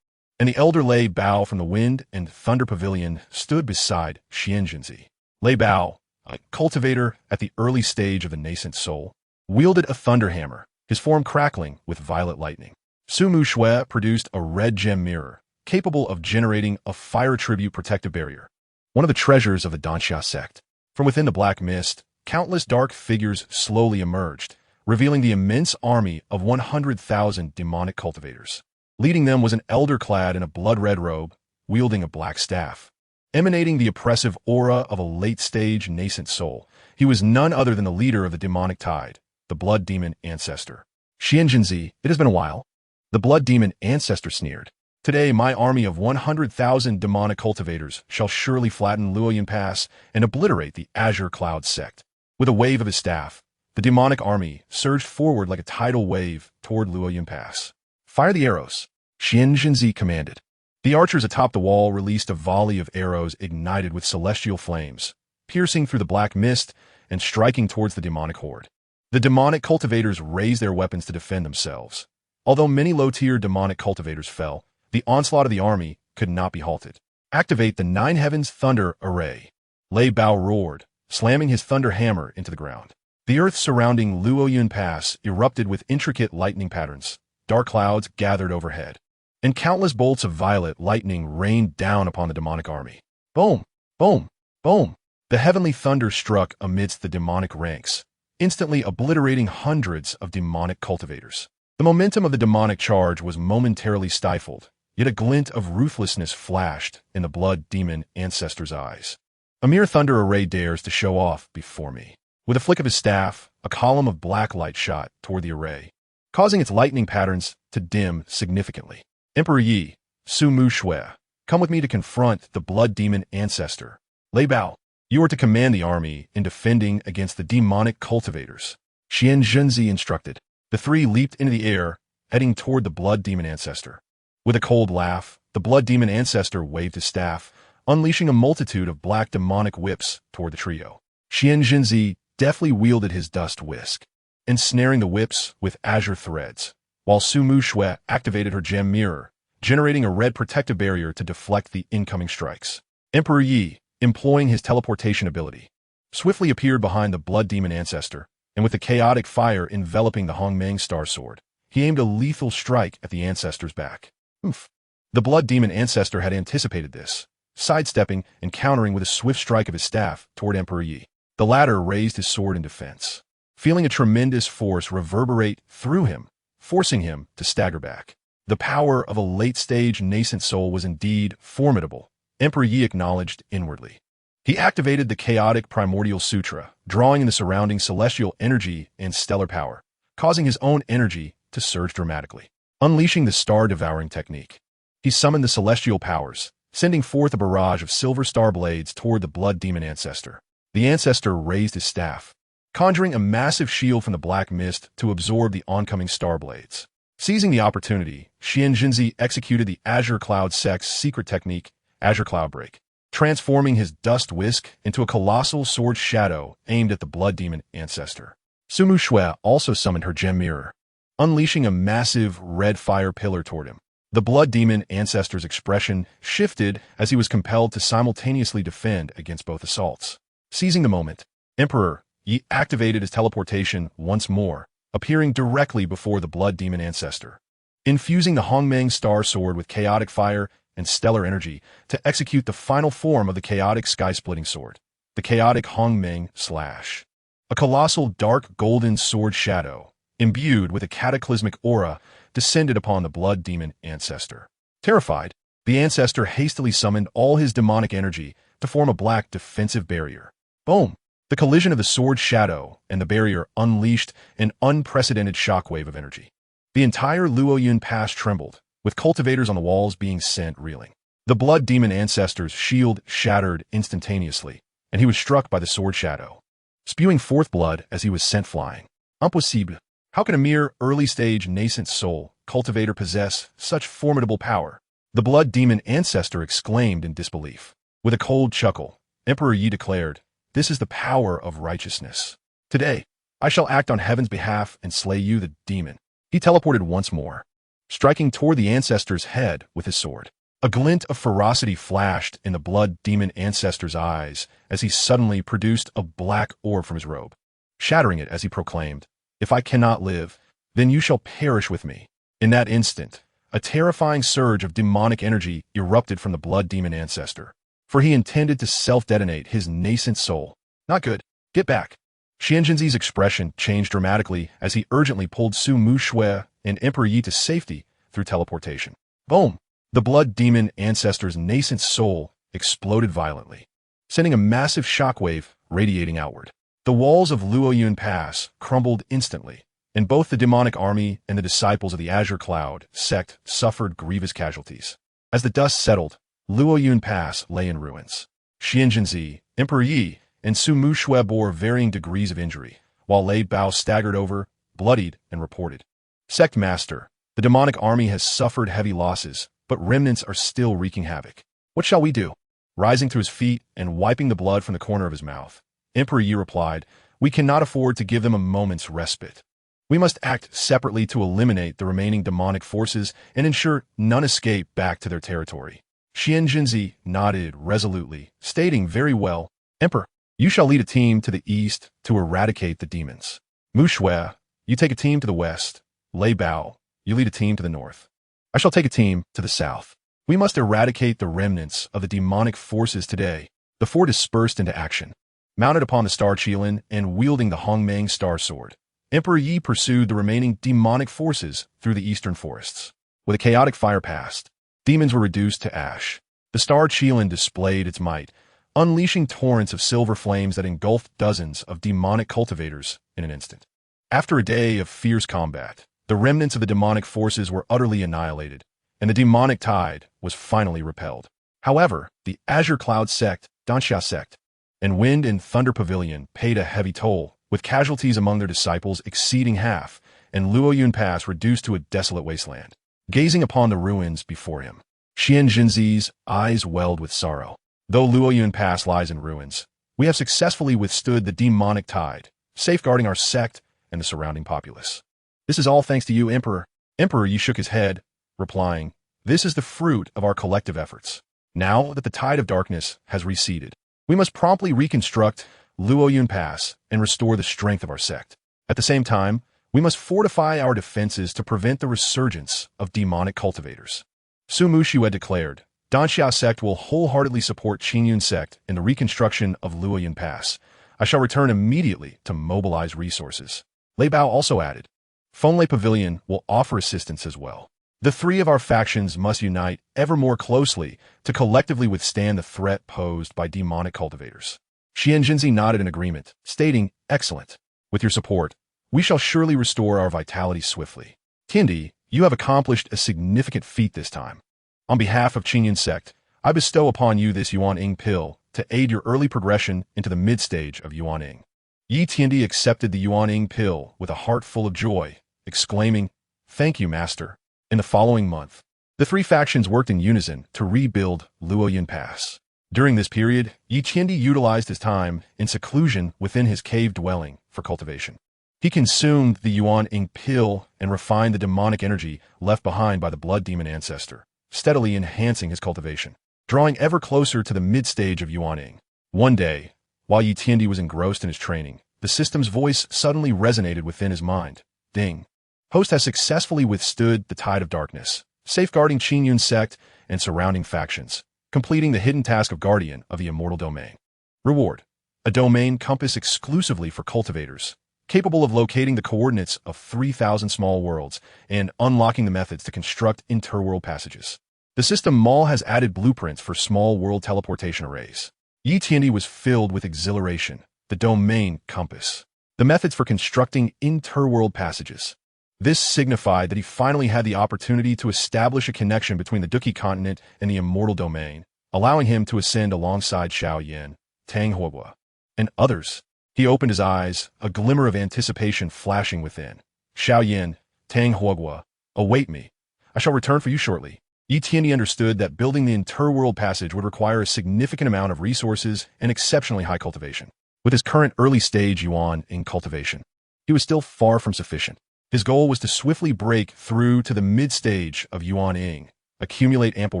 and the elder Lei Bao from the Wind and Thunder Pavilion stood beside Qingyang. Lei Bao, a cultivator at the early stage of the nascent soul, wielded a thunder hammer, his form crackling with violet lightning. Sumu Shui produced a red gem mirror, capable of generating a fire tribute protective barrier, one of the treasures of the Danxia sect. From within the black mist, countless dark figures slowly emerged, revealing the immense army of 100,000 demonic cultivators. Leading them was an elder clad in a blood-red robe, wielding a black staff. Emanating the oppressive aura of a late-stage nascent soul, he was none other than the leader of the demonic tide, the blood demon ancestor. Qingyang, it has been a while. The blood demon ancestor sneered. Today, my army of 100,000 demonic cultivators shall surely flatten Luoyuan Pass and obliterate the Azure Cloud sect. With a wave of his staff, The demonic army surged forward like a tidal wave toward Luoyun Pass. "Fire the arrows," Qianzhi commanded. The archers atop the wall released a volley of arrows ignited with celestial flames, piercing through the black mist and striking towards the demonic horde. The demonic cultivators raised their weapons to defend themselves. Although many low-tier demonic cultivators fell, the onslaught of the army could not be halted. "Activate the Nine Heavens Thunder Array." Lei Bao roared, slamming his thunder hammer into the ground. The earth surrounding Luoyun Pass erupted with intricate lightning patterns. Dark clouds gathered overhead, and countless bolts of violet lightning rained down upon the demonic army. Boom! Boom! Boom! The heavenly thunder struck amidst the demonic ranks, instantly obliterating hundreds of demonic cultivators. The momentum of the demonic charge was momentarily stifled, yet a glint of ruthlessness flashed in the blood demon ancestor's eyes. "A mere thunder array dares to show off before me." With a flick of his staff, a column of black light shot toward the array, causing its lightning patterns to dim significantly. "Emperor Yi, Su Mu Shui, come with me to confront the blood demon ancestor. Lei Bao, you are to command the army in defending against the demonic cultivators," Qianzhi instructed. The three leaped into the air, heading toward the blood demon ancestor. With a cold laugh, the blood demon ancestor waved his staff, unleashing a multitude of black demonic whips toward the trio. Qianzhi deftly wielded his dust whisk, ensnaring the whips with azure threads, while Su Mu Shui activated her gem mirror, generating a red protective barrier to deflect the incoming strikes. Emperor Yi, employing his teleportation ability, swiftly appeared behind the blood demon ancestor, and with the chaotic fire enveloping the Hongmeng star sword, he aimed a lethal strike at the ancestor's back. Oof. The blood demon ancestor had anticipated this, sidestepping and countering with a swift strike of his staff toward Emperor Yi. The latter raised his sword in defense, feeling a tremendous force reverberate through him, forcing him to stagger back. The power of a late-stage nascent soul was indeed formidable, Emperor Yi acknowledged inwardly. He activated the chaotic primordial sutra, drawing in the surrounding celestial energy and stellar power, causing his own energy to surge dramatically. Unleashing the star-devouring technique, he summoned the celestial powers, sending forth a barrage of silver star blades toward the blood demon ancestor. The ancestor raised his staff, conjuring a massive shield from the black mist to absorb the oncoming star blades. Seizing the opportunity, Qianzhi executed the Azure Cloud Sect's secret technique, Azure Cloud Break, transforming his dust whisk into a colossal sword shadow aimed at the blood demon ancestor. Su Mu Shui also summoned her gem mirror, unleashing a massive red fire pillar toward him. The blood demon ancestor's expression shifted as he was compelled to simultaneously defend against both assaults. Seizing the moment, Emperor Yi activated his teleportation once more, appearing directly before the blood demon ancestor, infusing the Hongmeng star sword with chaotic fire and stellar energy to execute the final form of the chaotic sky-splitting sword, the chaotic Hongmeng slash. A colossal dark golden sword shadow, imbued with a cataclysmic aura, descended upon the blood demon ancestor. Terrified, the ancestor hastily summoned all his demonic energy to form a black defensive barrier. Boom! The collision of the sword shadow and the barrier unleashed an unprecedented shockwave of energy. The entire Luoyun Pass trembled, with cultivators on the walls being sent reeling. The blood demon ancestor's shield shattered instantaneously, and he was struck by the sword shadow, spewing forth blood as he was sent flying. Impossible! How can a mere early-stage nascent soul cultivator possess such formidable power? The blood demon ancestor exclaimed in disbelief. With a cold chuckle, Emperor Yi declared, "This is the power of righteousness. Today, I shall act on heaven's behalf and slay you, the demon." He teleported once more, striking toward the ancestor's head with his sword. A glint of ferocity flashed in the blood demon ancestor's eyes as he suddenly produced a black orb from his robe, shattering it as he proclaimed, "If I cannot live, then you shall perish with me." In that instant, a terrifying surge of demonic energy erupted from the blood demon ancestor, for he intended to self-detonate his nascent soul. Not good. Get back. Qianzhi's expression changed dramatically as he urgently pulled Su Mu Shui and Emperor Yi to safety through teleportation. Boom! The blood demon ancestor's nascent soul exploded violently, sending a massive shockwave radiating outward. The walls of Luoyun Pass crumbled instantly, and both the demonic army and the disciples of the Azure Cloud sect suffered grievous casualties. As the dust settled, Luoyun Pass lay in ruins. Qianzhi, Emperor Yi, and Su Mu Shui bore varying degrees of injury, while Lei Bao staggered over, bloodied, and reported. Sect Master, the demonic army has suffered heavy losses, but remnants are still wreaking havoc. What shall we do? Rising to his feet and wiping the blood from the corner of his mouth, Emperor Yi replied, "We cannot afford to give them a moment's respite. We must act separately to eliminate the remaining demonic forces and ensure none escape back to their territory." Qianzhi nodded resolutely, stating, "Very well, Emperor. You shall lead a team to the east to eradicate the demons. Mu Shui, you take a team to the west. Lei Bao, you lead a team to the north. I shall take a team to the south. We must eradicate the remnants of the demonic forces today." The four dispersed into action. Mounted upon the Star Qilin and wielding the Hongmeng Star Sword, Emperor Yi pursued the remaining demonic forces through the eastern forests. With a chaotic fire past, demons were reduced to ash. The Star Qilin displayed its might, unleashing torrents of silver flames that engulfed dozens of demonic cultivators in an instant. After a day of fierce combat, the remnants of the demonic forces were utterly annihilated, and the demonic tide was finally repelled. However, the Azure Cloud sect, Danxia sect, and Wind and Thunder Pavilion paid a heavy toll, with casualties among their disciples exceeding half, and Luoyun Pass reduced to a desolate wasteland. Gazing upon the ruins before him, Qianzhi's eyes welled with sorrow. Though Luoyun Pass lies in ruins, we have successfully withstood the demonic tide, safeguarding our sect and the surrounding populace. This is all thanks to you, Emperor. Emperor Yi shook his head, replying, "This is the fruit of our collective efforts. Now that the tide of darkness has receded, we must promptly reconstruct Luoyun Pass and restore the strength of our sect. At the same time, we must fortify our defenses to prevent the resurgence of demonic cultivators." Su Muxue declared, "Danxia sect will wholeheartedly support Qingyang sect in the reconstruction of Luoyun Pass. I shall return immediately to mobilize resources." Lei Bao also added, "Fenglei Pavilion will offer assistance as well. The three of our factions must unite ever more closely to collectively withstand the threat posed by demonic cultivators." Qianzhi nodded in agreement, stating, "Excellent. With your support, we shall surely restore our vitality swiftly. Tiandi, you have accomplished a significant feat this time. On behalf of Qingyang sect, I bestow upon you this Yuan-Ing pill to aid your early progression into the mid-stage of Yuan-Ing." Yi Tiandi accepted the Yuan-Ing pill with a heart full of joy, exclaiming, "Thank you, Master." In the following month, the three factions worked in unison to rebuild Luoyun Pass. During this period, Yi Tiandi utilized his time in seclusion within his cave dwelling for cultivation. He consumed the Yuan-Ing pill and refined the demonic energy left behind by the blood demon ancestor, steadily enhancing his cultivation, drawing ever closer to the mid-stage of Yuan-Ing. One day, while Yi Tiandi was engrossed in his training, the system's voice suddenly resonated within his mind. Ding. Host has successfully withstood the tide of darkness, safeguarding Qingyang sect and surrounding factions, completing the hidden task of guardian of the immortal domain. Reward: a domain compass exclusively for cultivators, capable of locating the coordinates of 3,000 small worlds and unlocking the methods to construct interworld passages. The system Maul has added blueprints for small world teleportation arrays. Yi Tiandi was filled with exhilaration. The domain compass. The methods for constructing interworld passages. This signified that he finally had the opportunity to establish a connection between the Duqi continent and the immortal domain, allowing him to ascend alongside Xiao Yan, Tang Huogua, and others. He opened his eyes, a glimmer of anticipation flashing within. "Xiao Yan, Tang Huogua, await me. I shall return for you shortly." Yi Tiandi understood that building the interworld passage would require a significant amount of resources and exceptionally high cultivation. With his current early-stage Yuan-Ing cultivation, he was still far from sufficient. His goal was to swiftly break through to the mid-stage of Yuan-Ing, accumulate ample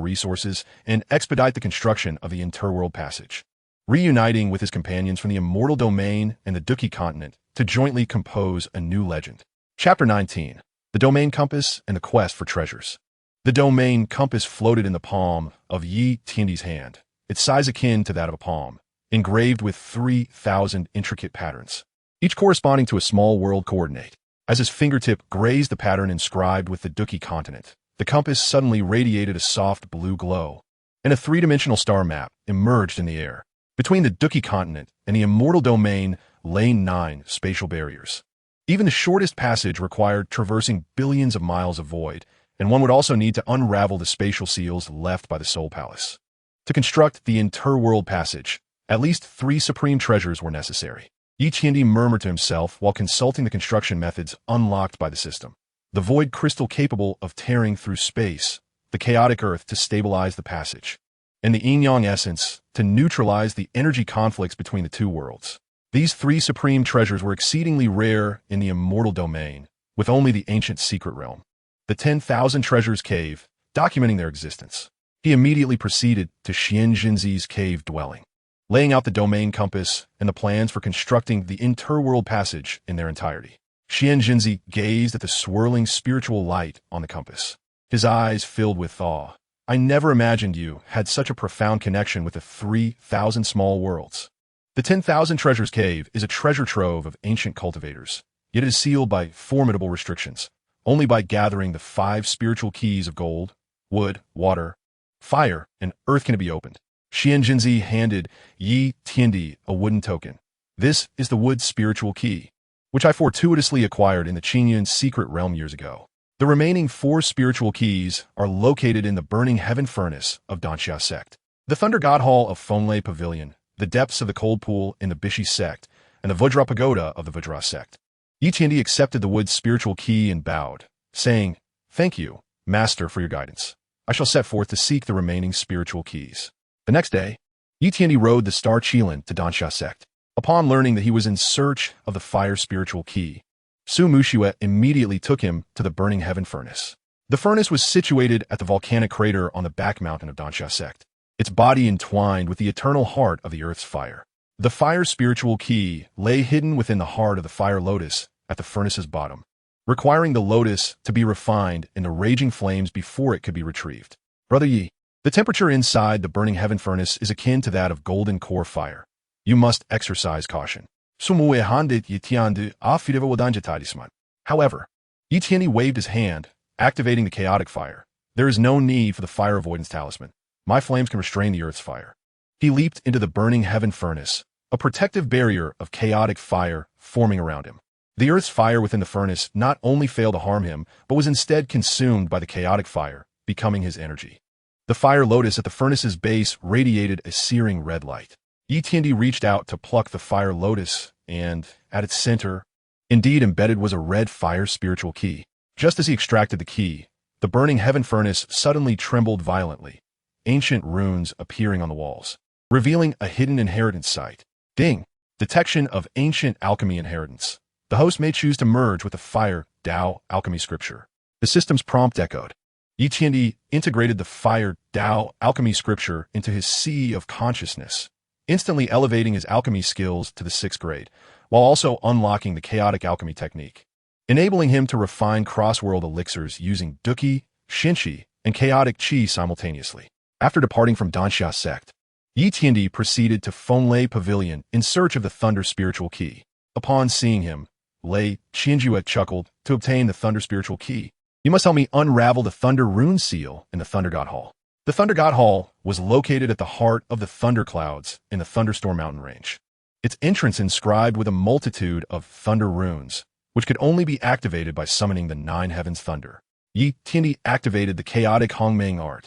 resources, and expedite the construction of the interworld passage, reuniting with his companions from the immortal domain and the Duqi continent to jointly compose a new legend. Chapter 19. The Domain Compass and the Quest for Treasures. The domain compass floated in the palm of Yi Tiandi's hand, its size akin to that of a palm, engraved with 3,000 intricate patterns, each corresponding to a small world coordinate. As his fingertip grazed the pattern inscribed with the Duqi continent, the compass suddenly radiated a soft blue glow, and a three-dimensional star map emerged in the air. Between the Duqi continent and the immortal domain lay 9 spatial barriers. Even the shortest passage required traversing billions of miles of void, and one would also need to unravel the spatial seals left by the Soul Palace. To construct the interworld passage, at least 3 supreme treasures were necessary. Yi Qiandi murmured to himself while consulting the construction methods unlocked by the system. The void crystal capable of tearing through space, the chaotic earth to stabilize the passage, and the Qingyang essence to neutralize the energy conflicts between the two worlds. These three supreme treasures were exceedingly rare in the immortal domain, with only the ancient secret realm. The 10,000 treasures cave, documenting their existence. He immediately proceeded to Xianjinzi's cave dwelling, laying out the domain compass and the plans for constructing the interworld passage in their entirety. Xianjinzi gazed at the swirling spiritual light on the compass, his eyes filled with awe. I never imagined you had such a profound connection with the 3,000 small worlds. The 10,000 treasures cave is a treasure trove of ancient cultivators, yet it is sealed by formidable restrictions. Only by gathering the 5 spiritual keys of gold, wood, water, fire, and earth can it be opened. Xianjinzi handed Yi Qiandi a wooden token. This is the wood spiritual key, which I fortuitously acquired in the Qingyang secret realm years ago. The remaining 4 spiritual keys are located in the burning heaven furnace of Danxia sect, the Thunder God Hall of Fonlei Pavilion, the depths of the cold pool in the Bishi sect, and the Vajra Pagoda of the Vajra sect. Yi Qiandi accepted the wood spiritual key and bowed, saying, "Thank you, Master, for your guidance. I shall set forth to seek the remaining spiritual keys." The next day, Yi Qiandi rode the star Qilin to Danxia sect. Upon learning that he was in search of the fire spiritual key, Su Muxue immediately took him to the burning heaven furnace. The furnace was situated at the volcanic crater on the back mountain of Danxia sect, its body entwined with the eternal heart of the earth's fire. The fire spiritual key lay hidden within the heart of the fire lotus at the furnace's bottom, requiring the lotus to be refined into raging flames before it could be retrieved. Brother Yi, the temperature inside the burning heaven furnace is akin to that of golden core fire. You must exercise caution. However, Yi Qiandi waved his hand, activating the chaotic fire. There is no need for the fire avoidance talisman. My flames can restrain the earth's fire. He leaped into the burning heaven furnace, a protective barrier of chaotic fire forming around him. The earth's fire within the furnace not only failed to harm him, but was instead consumed by the chaotic fire, becoming his energy. The fire lotus at the furnace's base radiated a searing red light. Yi Qiandi reached out to pluck the fire lotus, and, at its center, indeed embedded was a red fire spiritual key. Just as he extracted the key, the burning heaven furnace suddenly trembled violently, ancient runes appearing on the walls, revealing a hidden inheritance site. Ding! Detection of ancient alchemy inheritance. The host may choose to merge with the fire Tao alchemy scripture. The system's prompt echoed. Yi Qiandi integrated the fire Tao alchemy scripture into his sea of consciousness, instantly elevating his alchemy skills to the 6th grade, while also unlocking the chaotic alchemy technique, enabling him to refine cross-world elixirs using Duqi, Xinqi, and chaotic qi simultaneously. After departing from Danxia sect, Yi Qiandi proceeded to Fonlei Pavilion in search of the Thunder spiritual key. Upon seeing him, Lei Qinjue chuckled. To obtain the Thunder spiritual key, you must help me unravel the Thunder rune seal in the Thunder God Hall. The Thunder God Hall was located at the heart of the Thunder Clouds in the Thunderstorm Mountain Range. Its entrance inscribed with a multitude of thunder runes, which could only be activated by summoning the 9 heavens thunder. Yi Qiandi activated the chaotic Hongmeng art,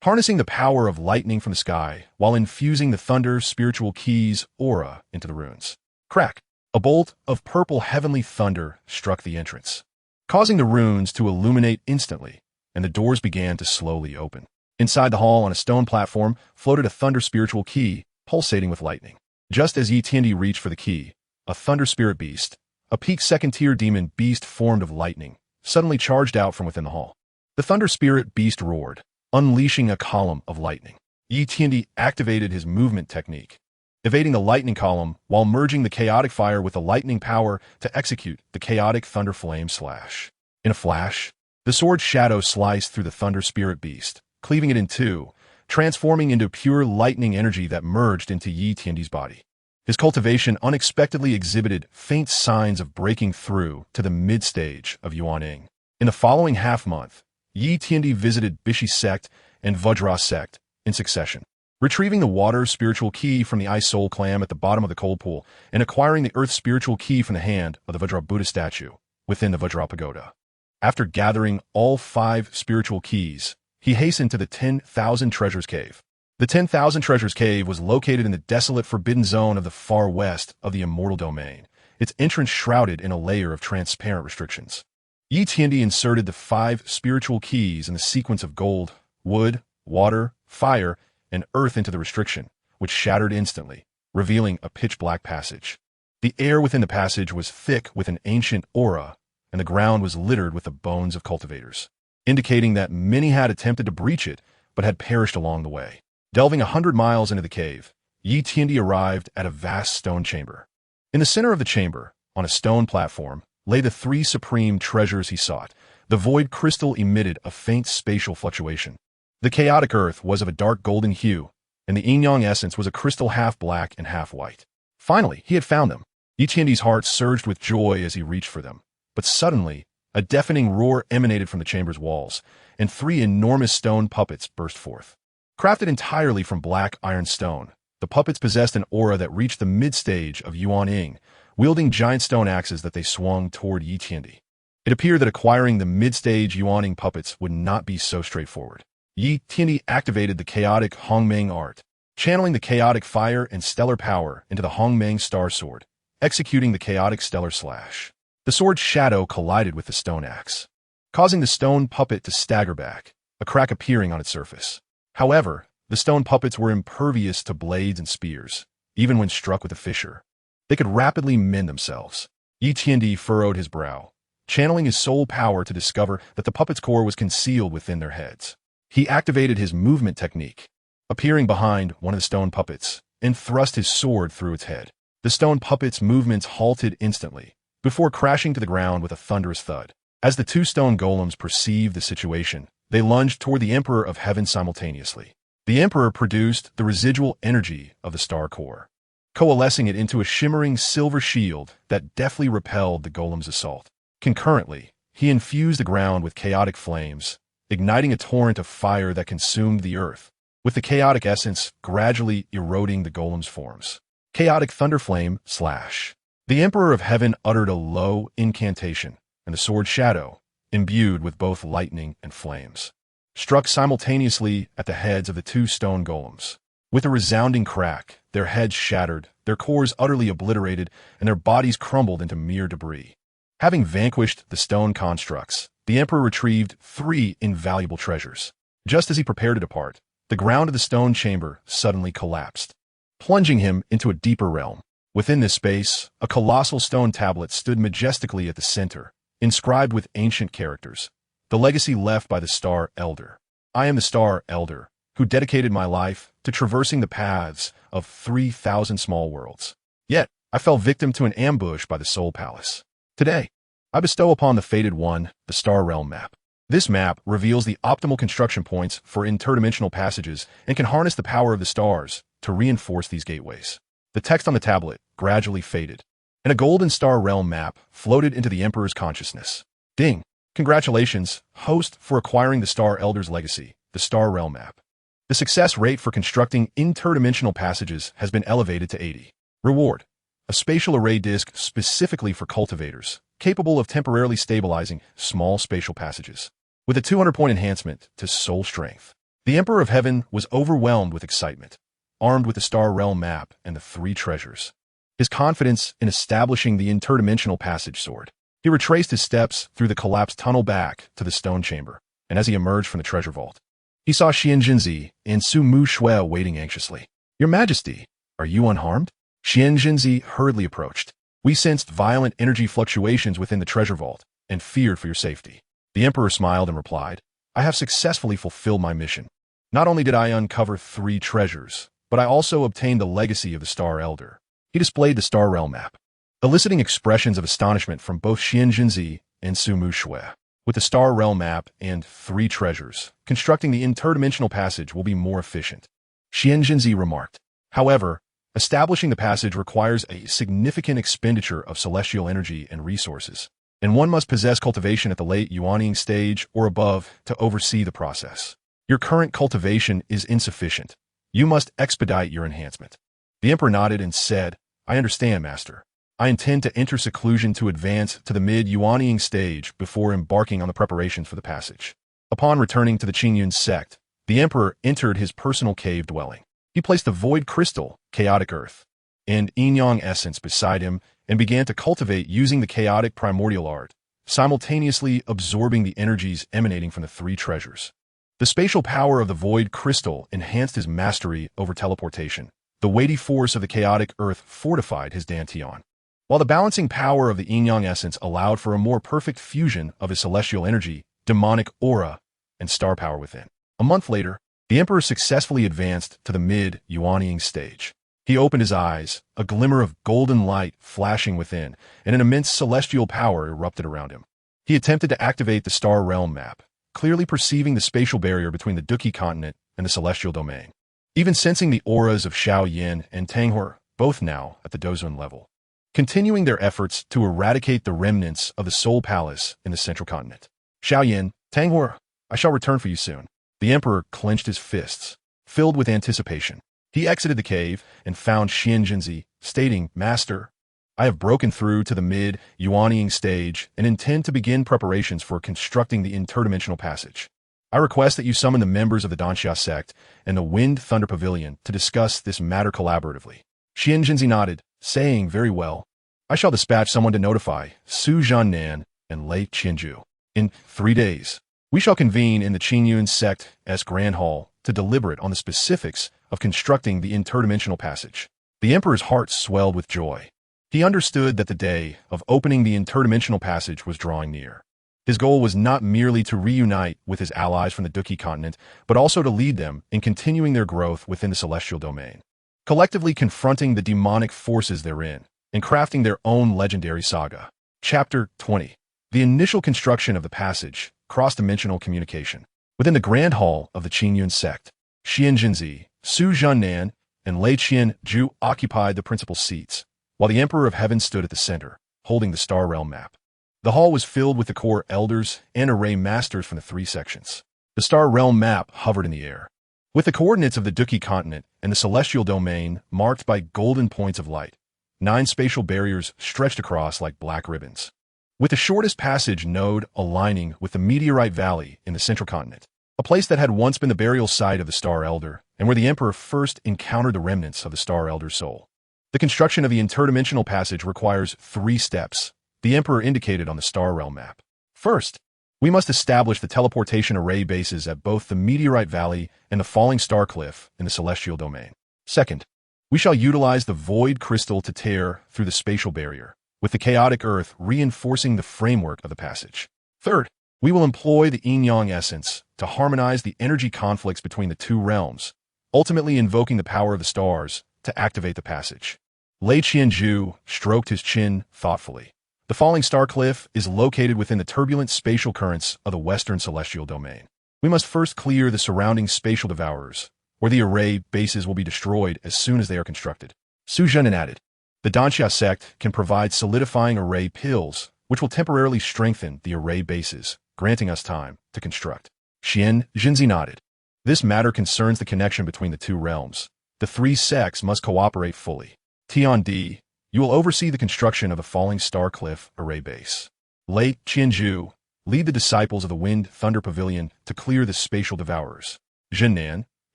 harnessing the power of lightning from the sky while infusing the Thunder spiritual key's aura into the runes. Crack! A bolt of purple heavenly thunder struck the entrance, causing the runes to illuminate instantly, and the doors began to slowly open. Inside the hall on a stone platform floated a Thunder spiritual key, pulsating with lightning. Just as Yi Qiandi reached for the key, a Thunder spirit beast, a peak 2nd-tier demon beast formed of lightning, suddenly charged out from within the hall. The Thunder spirit beast roared, unleashing a column of lightning. Yi Qiandi activated his movement technique, evading the lightning column while merging the chaotic fire with the lightning power to execute the chaotic thunder flame slash. In a flash, the sword shadow sliced through the Thunder spirit beast, cleaving it in two, transforming into pure lightning energy that merged into Yi Qiandi's body. His cultivation unexpectedly exhibited faint signs of breaking through to the mid-stage of Yuaning. In the following half-month, Yi Qiandi visited Bishi sect and Vajra sect in succession, retrieving the water spiritual key from the ice soul clam at the bottom of the cold pool and acquiring the earth spiritual key from the hand of the Vajra Buddha statue within the Vajra Pagoda. After gathering all 5 spiritual keys, he hastened to the 10,000 treasures cave. The 10,000 Treasures Cave was located in the desolate forbidden zone of the far west of the Immortal Domain, its entrance shrouded in a layer of transparent restrictions. Yi Tiandi inserted the 5 spiritual keys in the sequence of gold, wood, water, fire, and earth into the restriction, which shattered instantly, revealing a pitch-black passage. The air within the passage was thick with an ancient aura, and the ground was littered with the bones of cultivators, indicating that many had attempted to breach it but had perished along the way. Delving 100 miles into the cave, Yi Tiandi arrived at a vast stone chamber. In the center of the chamber, on a stone platform, lay the 3 supreme treasures he sought. The void crystal emitted a faint spatial fluctuation. The chaotic earth was of a dark golden hue, and the Qingyang essence was a crystal half black and half white. Finally, he had found them. Yi Tiandi's heart surged with joy as he reached for them. But suddenly, a deafening roar emanated from the chamber's walls, and 3 enormous stone puppets burst forth. Crafted entirely from black iron stone, the puppets possessed an aura that reached the mid-stage of Yuan-Ying, wielding giant stone axes that they swung toward Yi Tiandi. It appeared that acquiring the mid-stage Yuan-Ying puppets would not be so straightforward. Yi Tiandi activated the chaotic Hongmeng art, channeling the chaotic fire and stellar power into the Hongmeng star sword, executing the chaotic stellar slash. The sword's shadow collided with the stone axe, causing the stone puppet to stagger back, a crack appearing on its surface. However, the stone puppets were impervious to blades and spears, even when struck with a fissure. They could rapidly mend themselves. Yi Tiandi furrowed his brow, channeling his soul power to discover that the puppet's core was concealed within their heads. He activated his movement technique, appearing behind one of the stone puppets, and thrust his sword through its head. The stone puppet's movements halted instantly, before crashing to the ground with a thunderous thud. As the 2 stone golems perceived the situation, they lunged toward the Emperor of Heaven simultaneously. The Emperor produced the residual energy of the star core, coalescing it into a shimmering silver shield that deftly repelled the golem's assault. Concurrently, he infused the ground with chaotic flames, igniting a torrent of fire that consumed the earth, with the chaotic essence gradually eroding the golem's forms. Chaotic thunderflame slash. The Emperor of Heaven uttered a low incantation, and the sword shadow, imbued with both lightning and flames, struck simultaneously at the heads of the 2 stone golems. With a resounding crack, their heads shattered, their cores utterly obliterated, and their bodies crumbled into mere debris. Having vanquished the stone constructs, the Emperor retrieved 3 invaluable treasures. Just as he prepared to depart, the ground of the stone chamber suddenly collapsed, plunging him into a deeper realm. Within this space, a colossal stone tablet stood majestically at the center, inscribed with ancient characters, the legacy left by the Star Elder. I am the Star Elder, who dedicated my life to traversing the paths of 3,000 small worlds. Yet, I fell victim to an ambush by the Soul Palace. Today, I bestow upon the Fated One the Star Realm Map. This map reveals the optimal construction points for interdimensional passages and can harness the power of the stars to reinforce these gateways. The text on the tablet gradually faded, and a golden Star Realm map floated into the Emperor's consciousness. Ding! Congratulations, host, for acquiring the Star Elder's legacy, the Star Realm map. The success rate for constructing interdimensional passages has been elevated to 80. Reward: a spatial array disk specifically for cultivators, capable of temporarily stabilizing small spatial passages, with a 200-point enhancement to soul strength. The Emperor of Heaven was overwhelmed with excitement, armed with the Star Realm map and the 3 treasures. His confidence in establishing the interdimensional passage soared. He retraced his steps through the collapsed tunnel back to the stone chamber, and as he emerged from the treasure vault, he saw Xianjinzi and Su Mu Shui waiting anxiously. Your Majesty, are you unharmed? Xianjinzi hurriedly approached. We sensed violent energy fluctuations within the treasure vault and feared for your safety. The Emperor smiled and replied, I have successfully fulfilled my mission. Not only did I uncover 3 treasures, but I also obtained the legacy of the Star Elder. He displayed the Star Realm map, eliciting expressions of astonishment from both Xianjinzi and Su Mu Shui. With the Star Realm map and 3 treasures, constructing the interdimensional passage will be more efficient, Xianjinzi remarked. However, establishing the passage requires a significant expenditure of celestial energy and resources, and one must possess cultivation at the late Yuan-Ying stage or above to oversee the process. Your current cultivation is insufficient. You must expedite your enhancement. The Emperor nodded and said, I understand, Master. I intend to enter seclusion to advance to the mid-Yuan-Ying stage before embarking on the preparations for the passage. Upon returning to the Qingyang sect, the Emperor entered his personal cave dwelling. He placed the void crystal, chaotic earth, and Qingyang essence beside him and began to cultivate using the chaotic primordial art, simultaneously absorbing the energies emanating from the three treasures. The spatial power of the void crystal enhanced his mastery over teleportation. The weighty force of the chaotic earth fortified his dantian, while the balancing power of the Qingyang essence allowed for a more perfect fusion of his celestial energy, demonic aura, and star power within. A month later, the Emperor successfully advanced to the mid-Yuanying stage. He opened his eyes, a glimmer of golden light flashing within, and an immense celestial power erupted around him. He attempted to activate the star realm map, clearly perceiving the spatial barrier between the Duki continent and the celestial domain. Even sensing the auras of Shaoyin and Tanghur, both now at the Dozun level, continuing their efforts to eradicate the remnants of the Soul Palace in the central continent. Shaoyin, Tanghur, I shall return for you soon. The Emperor clenched his fists, filled with anticipation. He exited the cave and found Xianzhenzi, stating, Master, I have broken through to the mid-Yuanying stage and intend to begin preparations for constructing the interdimensional passage. I request that you summon the members of the Danxia sect and the Wind Thunder Pavilion to discuss this matter collaboratively. Xianzhenzi nodded, saying, Very well. I shall dispatch someone to notify Su Zhannan and Lei Qianju. In 3 days, we shall convene in the Qingyang sect's Grand Hall to deliberate on the specifics of constructing the interdimensional passage. The Emperor's heart swelled with joy. He understood that the day of opening the interdimensional passage was drawing near. His goal was not merely to reunite with his allies from the Duki continent, but also to lead them in continuing their growth within the celestial domain, collectively confronting the demonic forces therein, and crafting their own legendary saga. Chapter 20. The initial construction of the passage, cross-dimensional communication. Within the Grand Hall of the Qingyang sect, Xianzhenzi, Su Zhannan, and Lei Qianju occupied the principal seats, while the Emperor of Heaven stood at the center, holding the Star Realm map. The hall was filled with the core elders and array masters from the three sections. The Star Realm map hovered in the air, with the coordinates of the Duki continent and the celestial domain marked by golden points of light. 9 spatial barriers stretched across like black ribbons, with the shortest passage node aligning with the Meteorite Valley in the central continent, a place that had once been the burial site of the Star Elder and where the Emperor first encountered the remnants of the Star Elder's soul. The construction of the interdimensional passage requires 3 steps, the Emperor indicated on the Star Realm map. First, we must establish the teleportation array bases at both the Meteorite Valley and the Falling Star Cliff in the celestial domain. Second, we shall utilize the void crystal to tear through the spatial barrier, with the chaotic earth reinforcing the framework of the passage. Third, we will employ the Qingyang essence to harmonize the energy conflicts between the 2 realms, ultimately invoking the power of the stars to activate the passage. Lei Qianju stroked his chin thoughtfully. The Falling Star Cliff is located within the turbulent spatial currents of the Western Celestial Domain. We must first clear the surrounding spatial devourers, where the array bases will be destroyed as soon as they are constructed. Su Zhannan added, the Danxia sect can provide solidifying array pills, which will temporarily strengthen the array bases, granting us time to construct. Xianzhenzi nodded. This matter concerns the connection between the 2 realms. The 3 sects must cooperate fully. Tiandi, you will oversee the construction of the Falling Star Cliff array base. Lei Qianju, lead the disciples of the Wind Thunder Pavilion to clear the spatial devourers. Zhannan,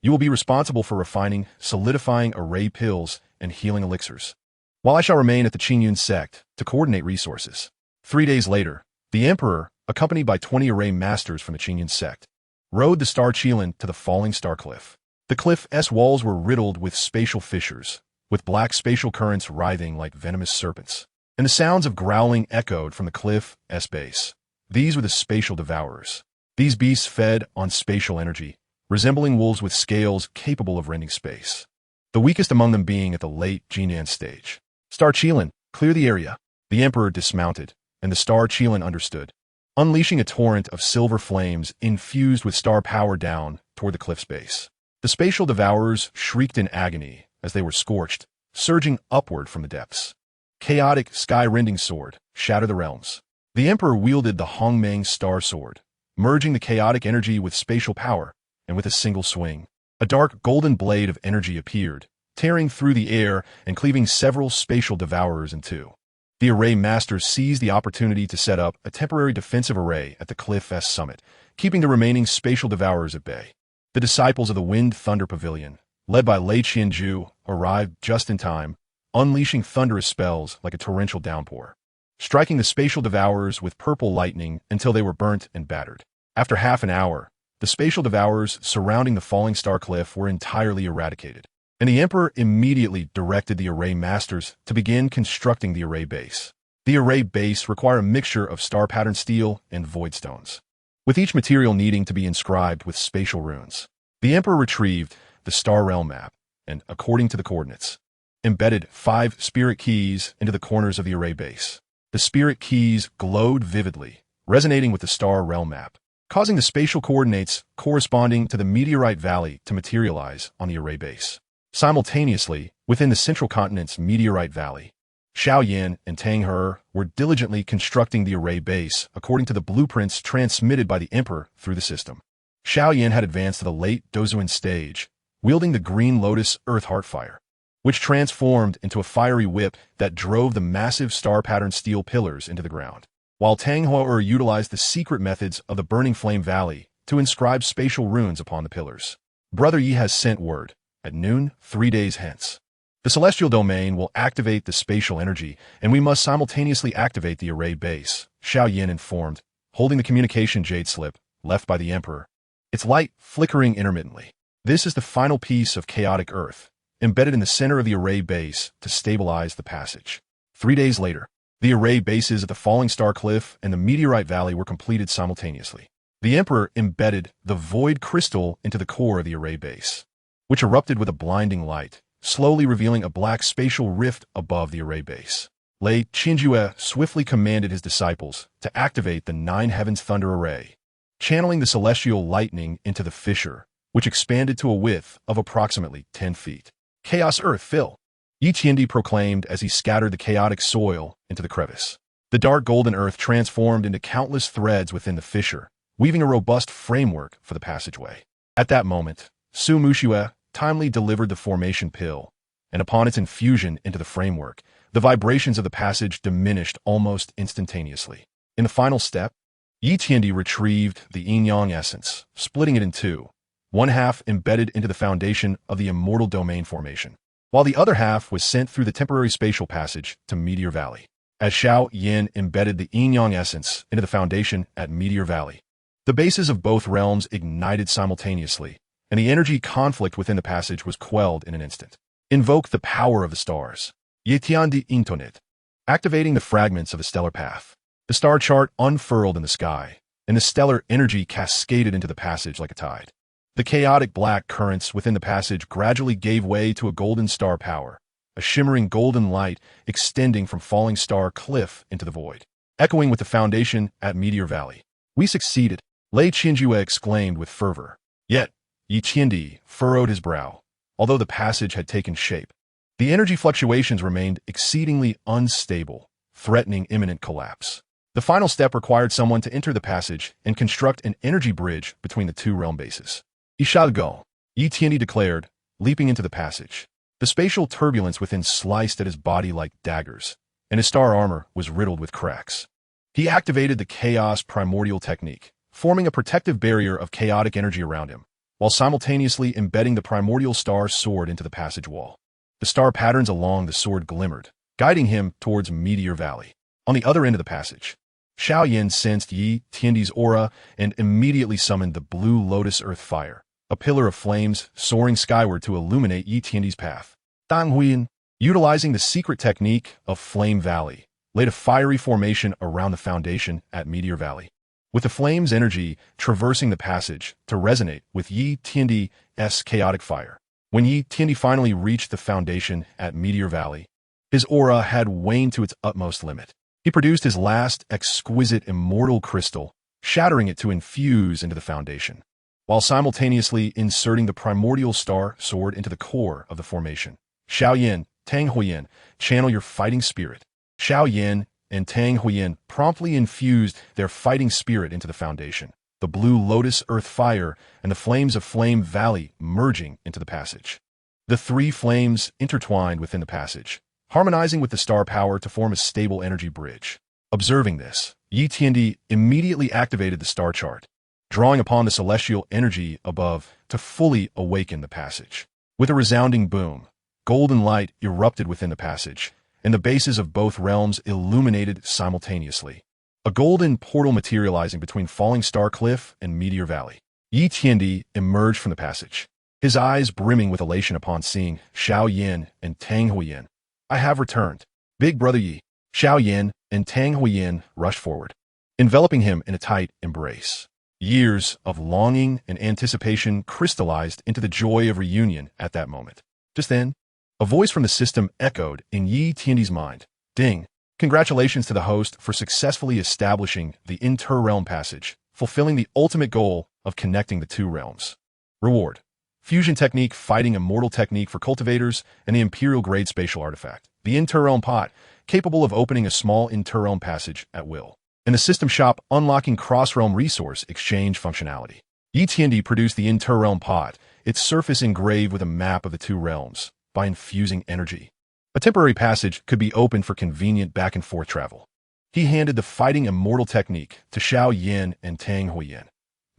you will be responsible for refining, solidifying array pills and healing elixirs, while I shall remain at the Qingyang sect to coordinate resources. 3 days later, the Emperor, accompanied by 20 array masters from the Qingyang sect, rode the Star Qilin to the Falling Star Cliff. The cliff's walls were riddled with spatial fissures, with black spatial currents writhing like venomous serpents, and the sounds of growling echoed from the cliff's base. These were the spatial devourers. These beasts fed on spatial energy, resembling wolves with scales capable of rending space, the weakest among them being at the late Jinan stage. Star Qilin, clear the area. The Emperor dismounted, and the Star Qilin understood, unleashing a torrent of silver flames infused with star power down toward the cliff's base. The spatial devourers shrieked in agony as they were scorched, surging upward from the depths. Chaotic, sky-rending sword, shatter the realms. The Emperor wielded the Hongmeng Star Sword, merging the chaotic energy with spatial power, and with a single swing, a dark golden blade of energy appeared, tearing through the air and cleaving several spatial devourers in 2. The array masters seized the opportunity to set up a temporary defensive array at the cliff's summit, keeping the remaining spatial devourers at bay. The disciples of the Wind Thunder Pavilion, led by Lei Qianju, arrived just in time, unleashing thunderous spells like a torrential downpour, striking the spatial devourers with purple lightning until they were burnt and battered. After half an hour, the spatial devourers surrounding the falling star cliff were entirely eradicated, and the Emperor immediately directed the array masters to begin constructing the array base. The array base required a mixture of star-pattern steel and void stones, with each material needing to be inscribed with spatial runes. The Emperor retrieved the star realm map and, according to the coordinates, embedded 5 spirit keys into the corners of the array base. The spirit keys glowed vividly, resonating with the star realm map, causing the spatial coordinates corresponding to the meteorite valley to materialize on the array base. Simultaneously, within the central continent's meteorite valley, Xiao Yan and Tang He were diligently constructing the array base according to the blueprints transmitted by the Emperor through the system. Xiao Yan had advanced to the late Dozuan stage, wielding the Green Lotus Earth Heartfire, which transformed into a fiery whip that drove the massive star-patterned steel pillars into the ground, while Tang He utilized the secret methods of the Burning Flame Valley to inscribe spatial runes upon the pillars. Brother Yi has sent word. At noon, 3 days hence, the celestial domain will activate the spatial energy, and we must simultaneously activate the array base, Xiao Yan informed, holding the communication jade slip left by the Emperor, its light flickering intermittently. This is the final piece of chaotic earth, embedded in the center of the array base to stabilize the passage. 3 days later, the array bases at the Falling Star Cliff and the Meteorite Valley were completed simultaneously. The Emperor embedded the void crystal into the core of the array base, which erupted with a blinding light, slowly revealing a black spatial rift above the array base. Lei Qianju swiftly commanded his disciples to activate the 9 Heavens Thunder Array, channeling the celestial lightning into the fissure, which expanded to a width of approximately 10 feet. Chaos Earth fill, Yi Qiandi proclaimed as he scattered the chaotic soil into the crevice. The dark golden earth transformed into countless threads within the fissure, weaving a robust framework for the passageway. At that moment, Su Mushue timely delivered the formation pill, and upon its infusion into the framework, the vibrations of the passage diminished almost instantaneously. In the final step, Yi Qiandi retrieved the Qingyang essence, splitting it in two, one half embedded into the foundation of the immortal domain formation, while the other half was sent through the temporary spatial passage to Meteor Valley. As Xiao Yan embedded the Qingyang essence into the foundation at Meteor Valley, the bases of both realms ignited simultaneously, and the energy conflict within the passage was quelled in an instant. Invoke the power of the stars. Yetiandi Intonit. Activating the fragments of the stellar path. The star chart unfurled in the sky, and the stellar energy cascaded into the passage like a tide. The chaotic black currents within the passage gradually gave way to a golden star power, a shimmering golden light extending from Falling Star Cliff into the void, echoing with the foundation at Meteor Valley. We succeeded, Lei Qianju exclaimed with fervor. Yet, Yi Qiandi furrowed his brow. Although the passage had taken shape, the energy fluctuations remained exceedingly unstable, threatening imminent collapse. The final step required someone to enter the passage and construct an energy bridge between the two realm bases. "He shall go," Yi Qiandi declared, leaping into the passage. The spatial turbulence within sliced at his body like daggers, and his star armor was riddled with cracks. He activated the Chaos Primordial Technique, forming a protective barrier of chaotic energy around him, while simultaneously embedding the primordial star sword into the passage wall. The star patterns along the sword glimmered, guiding him towards Meteor Valley. On the other end of the passage, Xiao Yan sensed Yi Tiandi's aura and immediately summoned the Blue Lotus Earth Fire, a pillar of flames soaring skyward to illuminate Yi Tiandi's path. Dang Huiyan, utilizing the secret technique of Flame Valley, laid a fiery formation around the foundation at Meteor Valley, with the flame's energy traversing the passage to resonate with Yi Tiandi's chaotic fire. When Yi Tiandi finally reached the foundation at Meteor Valley, his aura had waned to its utmost limit. He produced his last exquisite immortal crystal, shattering it to infuse into the foundation, while simultaneously inserting the primordial star sword into the core of the formation. Xiao Yan, Tang Huiyan, channel your fighting spirit. Xiao Yan and Tang Huiyan promptly infused their fighting spirit into the foundation, the Blue Lotus Earth Fire and the flames of Flame Valley merging into the passage. The three flames intertwined within the passage, harmonizing with the star power to form a stable energy bridge. Observing this, Yi Tiandi immediately activated the star chart, drawing upon the celestial energy above to fully awaken the passage. With a resounding boom, golden light erupted within the passage, and the bases of both realms illuminated simultaneously. A golden portal materializing between Falling Star Cliff and Meteor Valley. Yi Tiandi emerged from the passage, his eyes brimming with elation upon seeing Xiao Yin and Tang Huiyin. I have returned. Big Brother Yi, Xiao Yin, and Tang Huiyin rushed forward, enveloping him in a tight embrace. Years of longing and anticipation crystallized into the joy of reunion at that moment. Just then, a voice from the system echoed in Yi Tiandi's mind. Ding! Congratulations to the host for successfully establishing the inter-realm passage, fulfilling the ultimate goal of connecting the two realms. Reward: Fusion Technique Fighting Immortal Technique for Cultivators and the Imperial-Grade Spatial Artifact. The Inter-Realm Pot, capable of opening a small inter-realm passage at will. In the System Shop, unlocking cross-realm resource exchange functionality. Yi Tiandi produced the Inter-Realm Pot, its surface engraved with a map of the two realms, by infusing energy. A temporary passage could be opened for convenient back-and-forth travel. He handed the Fighting Immortal Technique to Xiao Yin and Tang Huiyin.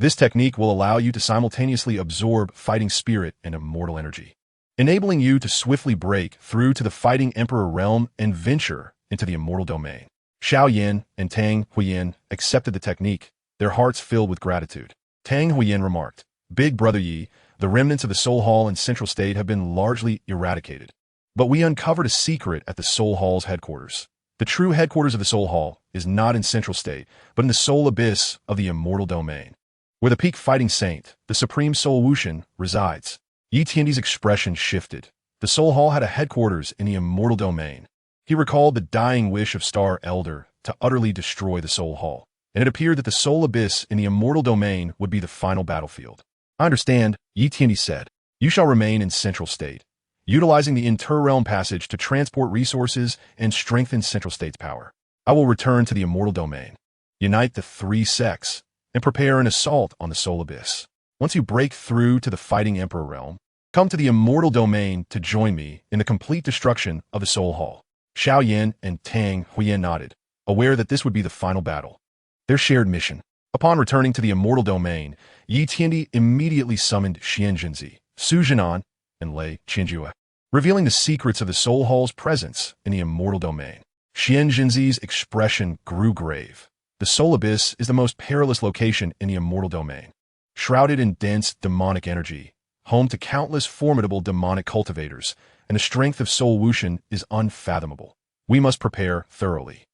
This technique will allow you to simultaneously absorb fighting spirit and immortal energy, enabling you to swiftly break through to the Fighting Emperor realm and venture into the immortal domain. Xiao Yin and Tang Huiyin accepted the technique, their hearts filled with gratitude. Tang Huiyin remarked, Big Brother Yi, the remnants of the Soul Hall and Central State have been largely eradicated. But we uncovered a secret at the Soul Hall's headquarters. The true headquarters of the Soul Hall is not in Central State, but in the soul abyss of the immortal domain, where the peak fighting saint, the supreme Soul Wushan, resides. Yi Tiandi's expression shifted. The Soul Hall had a headquarters in the immortal domain. He recalled the dying wish of Star Elder to utterly destroy the Soul Hall, and it appeared that the soul abyss in the immortal domain would be the final battlefield. I understand, Yi Tiandi said. You shall remain in Central State, utilizing the inter-realm passage to transport resources and strengthen Central State's power. I will return to the immortal domain, unite the three sects, and prepare an assault on the soul abyss. Once you break through to the Fighting Emperor realm, come to the immortal domain to join me in the complete destruction of the Soul Hall. Xiao Yin and Tang Huiyin nodded, aware that this would be the final battle. Their shared mission. Upon returning to the immortal domain, Yi Tiandi immediately summoned Xian Jinzi, Su Jinan, and Lei Qinjue, revealing the secrets of the Soul Hall's presence in the immortal domain. Xian Jinzi's expression grew grave. The Soul Abyss is the most perilous location in the immortal domain. Shrouded in dense demonic energy, home to countless formidable demonic cultivators, and the strength of Soul Wushan is unfathomable. We must prepare thoroughly.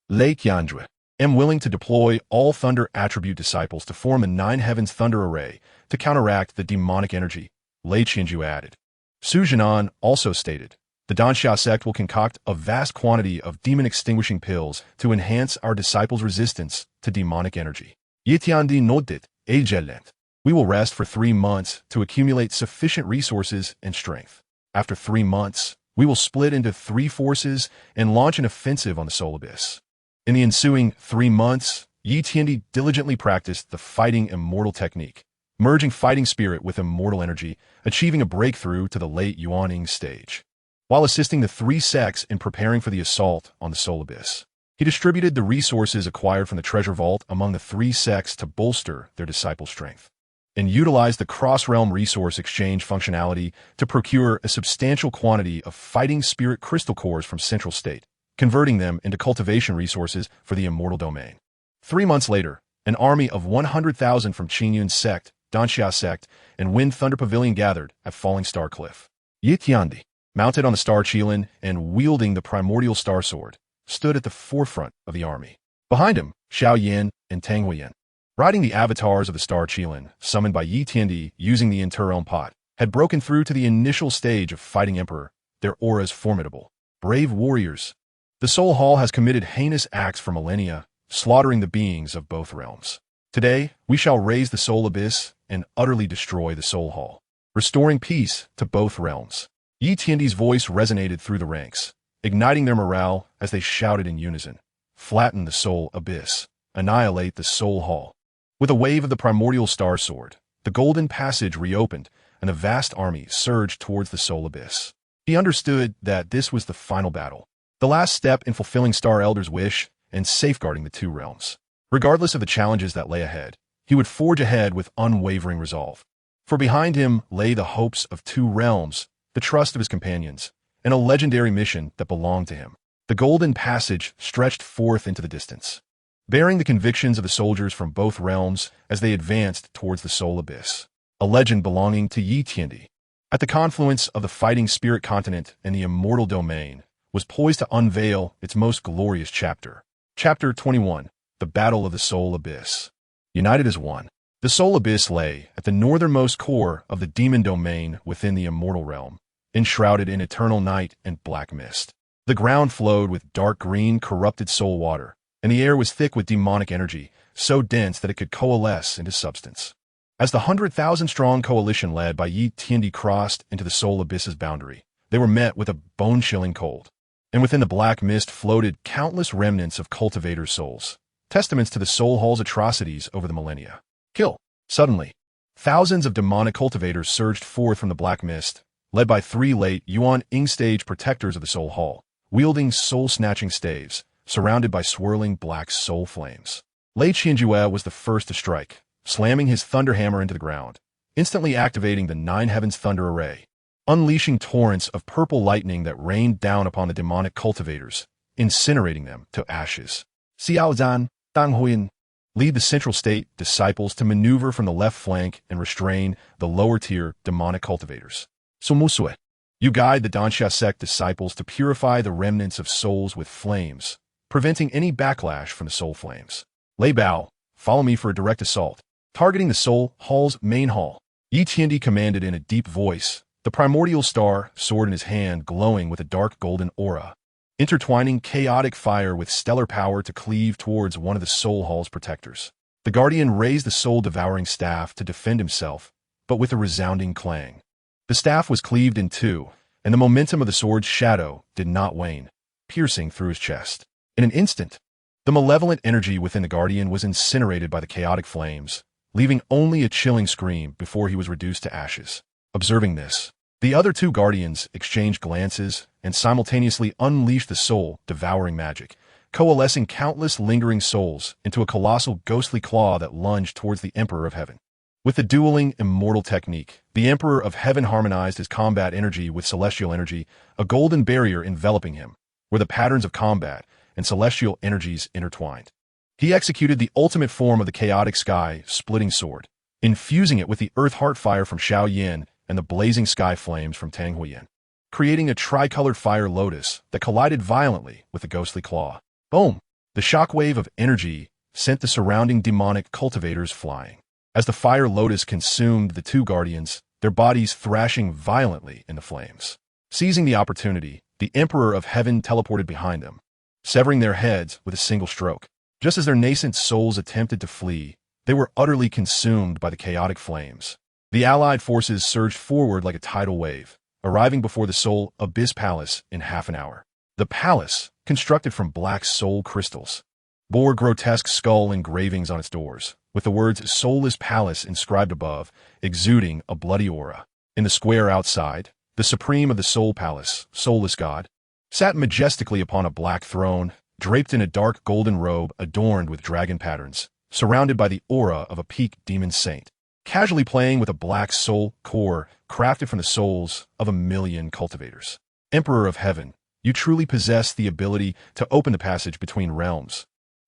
Lei Qianjue am willing to deploy all Thunder Attribute disciples to form a 9 Heavens Thunder Array to counteract the demonic energy, Lei Qinjue added. Su Jinan also stated, the Danxia sect will concoct a vast quantity of demon-extinguishing pills to enhance our disciples' resistance to demonic energy. Yi Tiandi nodded, Agelent. We will rest for 3 months to accumulate sufficient resources and strength. After 3 months, we will split into 3 forces and launch an offensive on the Soul Abyss. In the ensuing 3 months, Yi Tiandi diligently practiced the Fighting Immortal Technique, merging fighting spirit with immortal energy, achieving a breakthrough to the late Yuaning stage. While assisting the 3 sects in preparing for the assault on the Soul Abyss, he distributed the resources acquired from the treasure vault among the 3 sects to bolster their disciple strength, and utilized the cross-realm resource exchange functionality to procure a substantial quantity of fighting spirit crystal cores from Central State, converting them into cultivation resources for the immortal domain. 3 months later, an army of 100,000 from Qingyang sect, Danxia sect, and Wind Thunder Pavilion gathered at Falling Star Cliff. Yi Tiandi, mounted on the Star Qilin and wielding the primordial star sword, stood at the forefront of the army. Behind him, Xiao Yin and Tang Huiyin, riding the avatars of the Star Qilin, summoned by Yi Tiandi using the Inter-Realm Pot, had broken through to the initial stage of Fighting Emperor, their auras formidable. Brave warriors. The Soul Hall has committed heinous acts for millennia, slaughtering the beings of both realms. Today, we shall raise the Soul Abyss and utterly destroy the Soul Hall, restoring peace to both realms. Yi Tiandi's voice resonated through the ranks, igniting their morale as they shouted in unison, flatten the Soul Abyss, annihilate the Soul Hall. With a wave of the primordial star sword, the golden passage reopened and a vast army surged towards the Soul Abyss. He understood that this was the final battle, the last step in fulfilling Star Elder's wish and safeguarding the two realms. Regardless of the challenges that lay ahead, he would forge ahead with unwavering resolve. For behind him lay the hopes of 2 realms, the trust of his companions, and a legendary mission that belonged to him. The golden passage stretched forth into the distance, bearing the convictions of the soldiers from both realms as they advanced towards the soul abyss. A legend belonging to Yi Tiandi, at the confluence of the fighting spirit continent and the immortal domain, was poised to unveil its most glorious chapter. Chapter 21, The Battle of the Soul Abyss. United as one, the soul abyss lay at the northernmost core of the demon domain within the immortal realm, enshrouded in eternal night and black mist. The ground flowed with dark green, corrupted soul water, and the air was thick with demonic energy, so dense that it could coalesce into substance. As the 100,000-strong coalition led by Yi Tiandi crossed into the soul abyss's boundary, they were met with a bone-chilling cold. And within the black mist floated countless remnants of cultivators' souls, testaments to the soul hall's atrocities over the millennia. Kill. Suddenly, thousands of demonic cultivators surged forth from the black mist, led by 3 late Yuan Ing stage protectors of the soul hall, wielding soul-snatching staves, surrounded by swirling black soul flames. Lei Qingyang was the first to strike, slamming his thunder hammer into the ground, instantly activating the 9 heavens thunder array, unleashing torrents of purple lightning that rained down upon the demonic cultivators, incinerating them to ashes. Xiao Zhan, Dang Huyan, lead the central state disciples to maneuver from the left flank and restrain the lower-tier demonic cultivators. Sumusue, you guide the Danxia sect disciples to purify the remnants of souls with flames, preventing any backlash from the soul flames. Lei Bao, follow me for a direct assault, targeting the soul hall's main hall. Yi Tiandi commanded in a deep voice, the primordial star, sword in his hand, glowing with a dark golden aura, intertwining chaotic fire with stellar power to cleave towards one of the soul hall's protectors. The guardian raised the soul-devouring staff to defend himself, but with a resounding clang. The staff was cleaved in 2, and the momentum of the sword's shadow did not wane, piercing through his chest. In an instant, the malevolent energy within the guardian was incinerated by the chaotic flames, leaving only a chilling scream before he was reduced to ashes. Observing this, the other 2 guardians exchanged glances and simultaneously unleashed the soul-devouring magic, coalescing countless lingering souls into a colossal ghostly claw that lunged towards the Emperor of Heaven. With the dueling immortal technique, the Emperor of Heaven harmonized his combat energy with celestial energy, a golden barrier enveloping him, where the patterns of combat and celestial energies intertwined. He executed the ultimate form of the chaotic sky-splitting sword, infusing it with the earth heart fire from Xiao Yin and the blazing sky flames from Tang Huiyan, creating a tricolored fire lotus that collided violently with the ghostly claw. Boom! The shockwave of energy sent the surrounding demonic cultivators flying. As the fire lotus consumed the 2 guardians, their bodies thrashing violently in the flames. Seizing the opportunity, the Emperor of Heaven teleported behind them, severing their heads with a single stroke. Just as their nascent souls attempted to flee, they were utterly consumed by the chaotic flames. The allied forces surged forward like a tidal wave, arriving before the Soul Abyss Palace in half an hour. The palace, constructed from black soul crystals, bore grotesque skull engravings on its doors, with the words Soulless Palace inscribed above, exuding a bloody aura. In the square outside, the supreme of the Soul Palace, Soulless God, sat majestically upon a black throne, draped in a dark golden robe adorned with dragon patterns, surrounded by the aura of a peak demon saint, casually playing with a black soul core crafted from the souls of 1,000,000 cultivators. Emperor of Heaven, you truly possess the ability to open the passage between realms.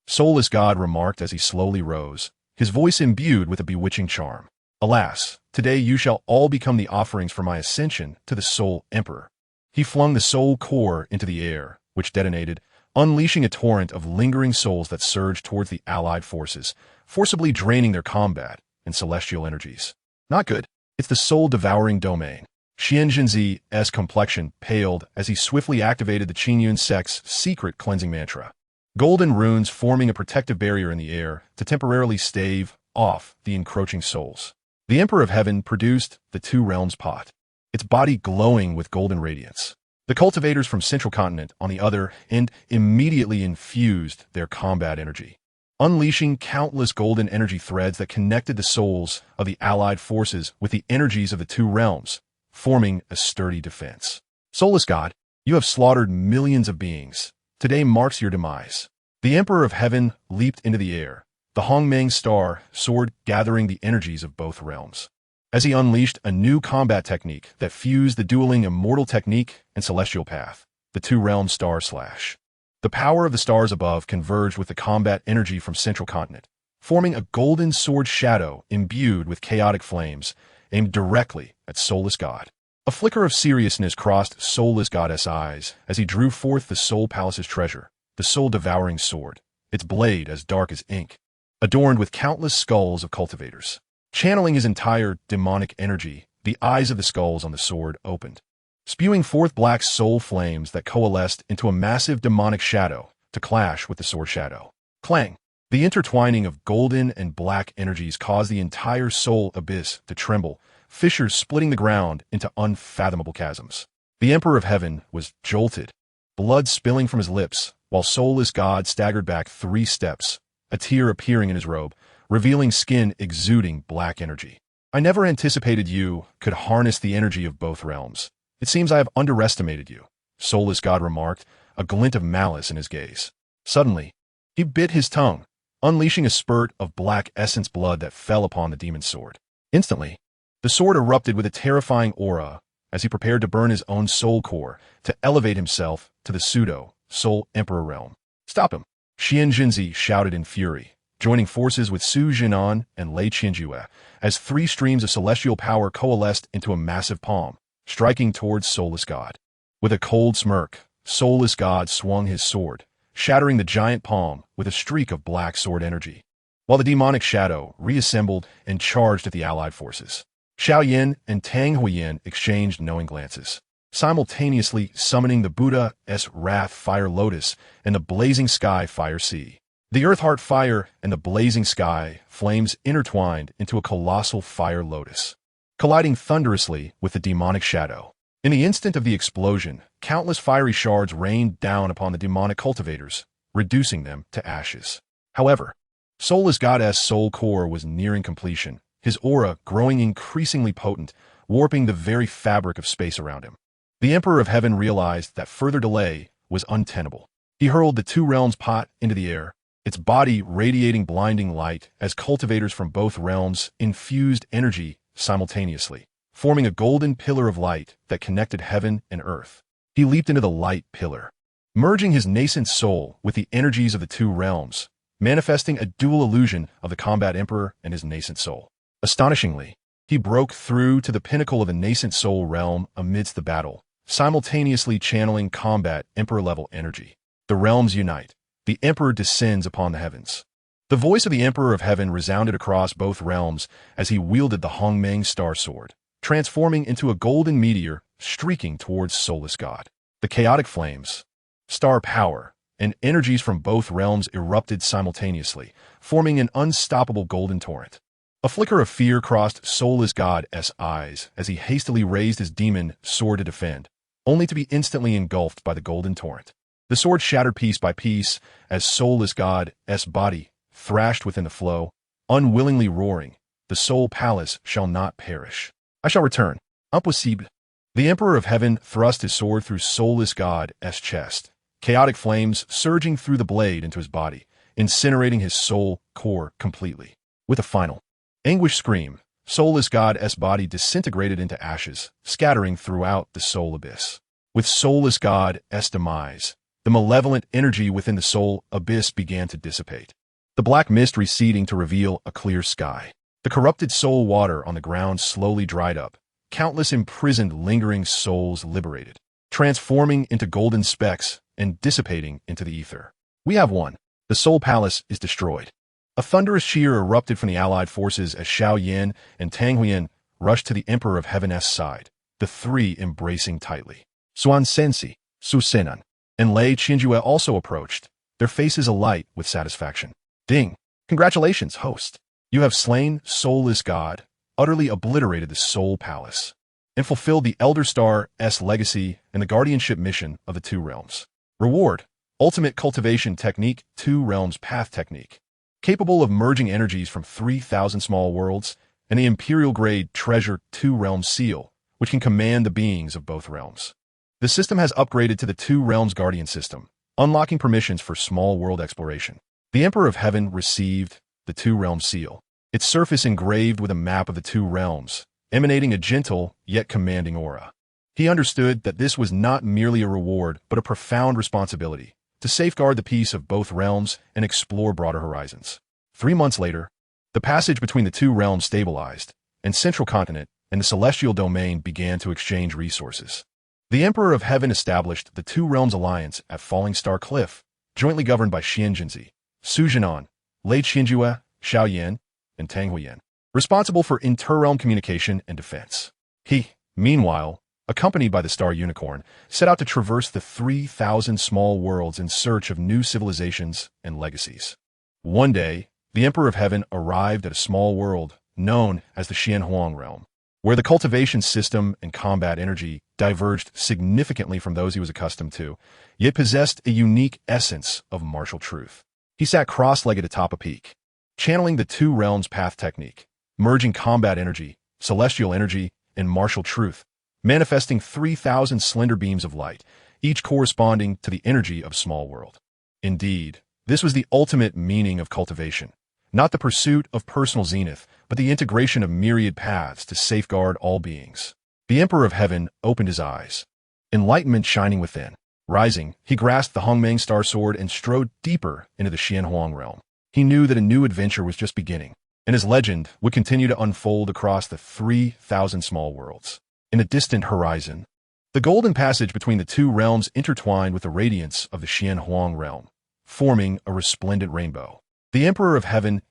Soulless God remarked as he slowly rose, his voice imbued with a bewitching charm. Alas, today you shall all become the offerings for my ascension to the Soul Emperor. He flung the soul core into the air, which detonated, unleashing a torrent of lingering souls that surged towards the allied forces, forcibly draining their combat and celestial energies. Not good. It's the soul-devouring domain. Xianzhenzi's complexion paled as he swiftly activated the Qingyang sect's secret cleansing mantra, golden runes forming a protective barrier in the air to temporarily stave off the encroaching souls. The Emperor of Heaven produced the 2 realms pot, its body glowing with golden radiance. The cultivators from Central Continent, on the other end, immediately infused their combat energy, unleashing countless golden energy threads that connected the souls of the allied forces with the energies of the 2 realms, forming a sturdy defense. Soulless God, you have slaughtered millions of beings. Today marks your demise. The Emperor of Heaven leaped into the air, the Hongmeng star sword gathering the energies of both realms. As he unleashed a new combat technique that fused the dueling immortal technique and celestial path, the two-realm star slash. The power of the stars above converged with the combat energy from central continent, forming a golden sword shadow imbued with chaotic flames, aimed directly at soulless god. A flicker of seriousness crossed soulless goddess' eyes as he drew forth the soul palace's treasure, the soul-devouring sword, its blade as dark as ink, adorned with countless skulls of cultivators. Channeling his entire demonic energy, the eyes of the skulls on the sword opened, spewing forth black soul flames that coalesced into a massive demonic shadow to clash with the sword shadow. Clang! The intertwining of golden and black energies caused the entire soul abyss to tremble, fissures splitting the ground into unfathomable chasms. The Emperor of Heaven was jolted, blood spilling from his lips, while soulless God staggered back 3 steps, a tear appearing in his robe, revealing skin exuding black energy. I never anticipated you could harness the energy of both realms. It seems I have underestimated you, soulless God remarked, a glint of malice in his gaze. Suddenly, he bit his tongue, unleashing a spurt of black essence blood that fell upon the demon's sword. Instantly, the sword erupted with a terrifying aura as he prepared to burn his own soul core to elevate himself to the pseudo-soul emperor realm. Stop him! Xian Jinzi shouted in fury, joining forces with Su Jinan and Lei Qianjue as 3 streams of celestial power coalesced into a massive palm, striking towards soulless God. With a cold smirk, soulless God swung his sword, shattering the giant palm with a streak of black sword energy, while the demonic shadow reassembled and charged at the allied forces. Xiao Yin and Tang Huiyin exchanged knowing glances, simultaneously summoning the Buddha's Wrath Fire Lotus and the Blazing Sky Fire Sea. The Earth Heart Fire and the Blazing Sky flames intertwined into a colossal fire lotus, colliding thunderously with the demonic shadow. In the instant of the explosion, countless fiery shards rained down upon the demonic cultivators, reducing them to ashes. However, soulless Goddess' soul core was nearing completion, his aura growing increasingly potent, warping the very fabric of space around him. The Emperor of Heaven realized that further delay was untenable. He hurled the two realms pot into the air, its body radiating blinding light as cultivators from both realms infused energy simultaneously, forming a golden pillar of light that connected heaven and earth. He leaped into the light pillar, merging his nascent soul with the energies of the two realms, manifesting a dual illusion of the combat emperor and his nascent soul. Astonishingly, he broke through to the pinnacle of the nascent soul realm amidst the battle, simultaneously channeling combat emperor-level energy. The realms unite. The emperor descends upon the heavens. The voice of the Emperor of Heaven resounded across both realms as he wielded the Hongmeng star sword, transforming into a golden meteor streaking towards soulless God. The chaotic flames, star power, and energies from both realms erupted simultaneously, forming an unstoppable golden torrent. A flicker of fear crossed soulless God's eyes as he hastily raised his demon sword to defend, only to be instantly engulfed by the golden torrent. The sword shattered piece by piece as soulless God's body thrashed within the flow, unwillingly roaring, "The soul palace shall not perish. I shall return. Impossible." The Emperor of Heaven thrust his sword through soulless God's chest, chaotic flames surging through the blade into his body, incinerating his soul core completely. With a final anguish scream, soulless God's body disintegrated into ashes, scattering throughout the soul abyss. With soulless God's demise, the malevolent energy within the soul abyss began to dissipate, the black mist receding to reveal a clear sky. The corrupted soul water on the ground slowly dried up, countless imprisoned lingering souls liberated, transforming into golden specks and dissipating into the ether. We have won. The soul palace is destroyed. A thunderous cheer erupted from the allied forces as Xiao Yin and Tang Huiyin rushed to the Emperor of Heaven's side, the three embracing tightly. Xuan Sensi, Su Senan, and Lei Qianjue also approached, their faces alight with satisfaction. Ding! Congratulations, host! You have slain soulless God, utterly obliterated the soul palace, and fulfilled the Elder Star's legacy and the guardianship mission of the two realms. Reward: Ultimate Cultivation Technique, Two Realms Path Technique, capable of merging energies from 3,000 small worlds, and the Imperial-grade Treasure Two Realms Seal, which can command the beings of both realms. The system has upgraded to the Two Realms Guardian system, unlocking permissions for small world exploration. The Emperor of Heaven received the Two Realms seal, its surface engraved with a map of the two realms, emanating a gentle yet commanding aura. He understood that this was not merely a reward but a profound responsibility, to safeguard the peace of both realms and explore broader horizons. 3 months later, the passage between the two realms stabilized, and Central Continent and the Celestial Domain began to exchange resources. The Emperor of Heaven established the Two Realms Alliance at Falling Star Cliff, jointly governed by Xianzhenzi, Su Jinan, Lei Qinjue, Xiaoyan, and Tang Huiyan, responsible for inter-realm communication and defense. He, meanwhile, accompanied by the Star Unicorn, set out to traverse the 3,000 small worlds in search of new civilizations and legacies. One day, the Emperor of Heaven arrived at a small world known as the Xianhuang realm, where the cultivation system and combat energy diverged significantly from those he was accustomed to, yet possessed a unique essence of martial truth. He sat cross-legged atop a peak, channeling the two realms path technique, merging combat energy, celestial energy, and martial truth, manifesting 3,000 slender beams of light, each corresponding to the energy of small world. Indeed, this was the ultimate meaning of cultivation, not the pursuit of personal zenith, but the integration of myriad paths to safeguard all beings. The Emperor of Heaven opened his eyes, enlightenment shining within. Rising, he grasped the Hongmeng Star Sword and strode deeper into the Xianhuang realm. He knew that a new adventure was just beginning, and his legend would continue to unfold across the 3,000 small worlds. In a distant horizon, the golden passage between the two realms intertwined with the radiance of the Xianhuang realm, forming a resplendent rainbow. The Emperor of Heaven's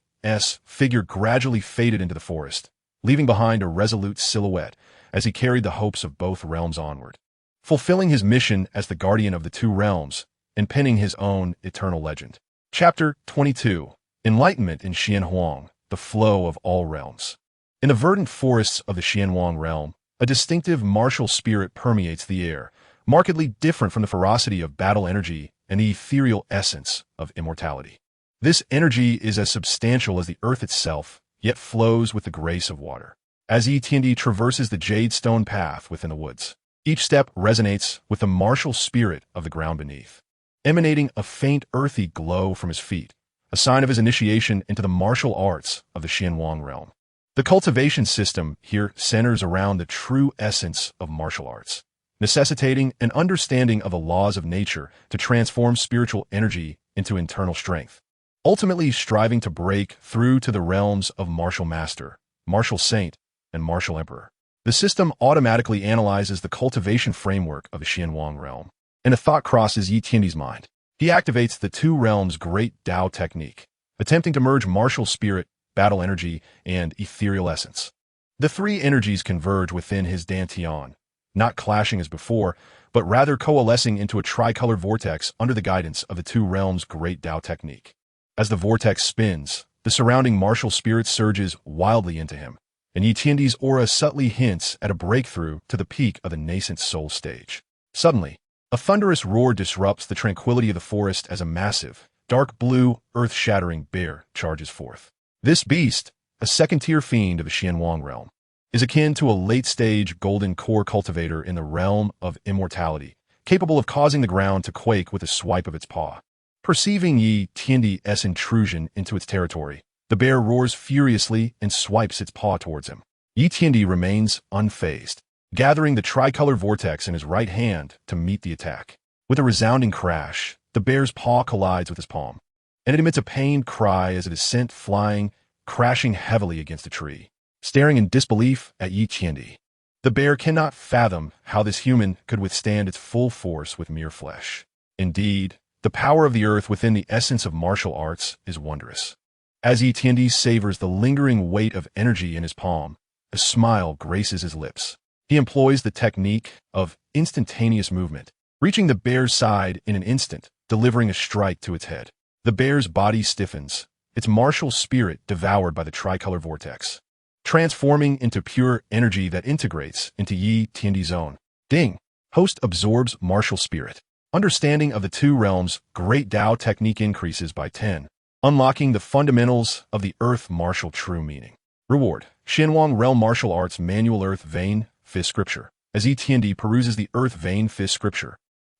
figure gradually faded into the forest, leaving behind a resolute silhouette as he carried the hopes of both realms onward, fulfilling his mission as the guardian of the two realms and penning his own eternal legend. Chapter 22. Enlightenment in Xianhuang, the flow of all realms. In the verdant forests of the Xianhuang realm, a distinctive martial spirit permeates the air, markedly different from the ferocity of battle energy and the ethereal essence of immortality. This energy is as substantial as the earth itself, yet flows with the grace of water. As Yi Tiandi traverses the jade stone path within the woods, each step resonates with the martial spirit of the ground beneath, emanating a faint earthy glow from his feet, a sign of his initiation into the martial arts of the Xianhuang realm. The cultivation system here centers around the true essence of martial arts, necessitating an understanding of the laws of nature to transform spiritual energy into internal strength, ultimately striving to break through to the realms of martial master, martial saint, and martial emperor. The system automatically analyzes the cultivation framework of the Xianhuang realm, and a thought crosses Yi Tiandi's mind. He activates the two realms' great Tao technique, attempting to merge martial spirit, battle energy, and ethereal essence. The three energies converge within his dantian, not clashing as before, but rather coalescing into a tricolor vortex under the guidance of the two realms' great Tao technique. As the vortex spins, the surrounding martial spirit surges wildly into him, and Yi Tiandi's aura subtly hints at a breakthrough to the peak of the nascent soul stage. Suddenly, a thunderous roar disrupts the tranquility of the forest as a massive, dark blue, earth-shattering bear charges forth. This beast, a second-tier fiend of the Xianhuang realm, is akin to a late-stage golden core cultivator in the realm of immortality, capable of causing the ground to quake with a swipe of its paw. Perceiving Yi Tiandi's intrusion into its territory, the bear roars furiously and swipes its paw towards him. Yi Tiandi remains unfazed, gathering the tricolor vortex in his right hand to meet the attack. With a resounding crash, the bear's paw collides with his palm, and it emits a pained cry as it is sent flying, crashing heavily against a tree. Staring in disbelief at Yi Tiandi, the bear cannot fathom how this human could withstand its full force with mere flesh. Indeed, the power of the earth within the essence of martial arts is wondrous. As Yi Tiandi savors the lingering weight of energy in his palm, a smile graces his lips. He employs the technique of instantaneous movement, reaching the bear's side in an instant, delivering a strike to its head. The bear's body stiffens, its martial spirit devoured by the tricolor vortex, transforming into pure energy that integrates into Yi Tiandi's own. Ding! Host absorbs martial spirit. Understanding of the two realms' great Tao technique increases by 10, unlocking the fundamentals of the earth martial true meaning. Reward: Xianhuang Realm Martial Arts Manual Earth Vein 5th Scripture. As Yi Tiandi peruses the Earth Vein 5th Scripture,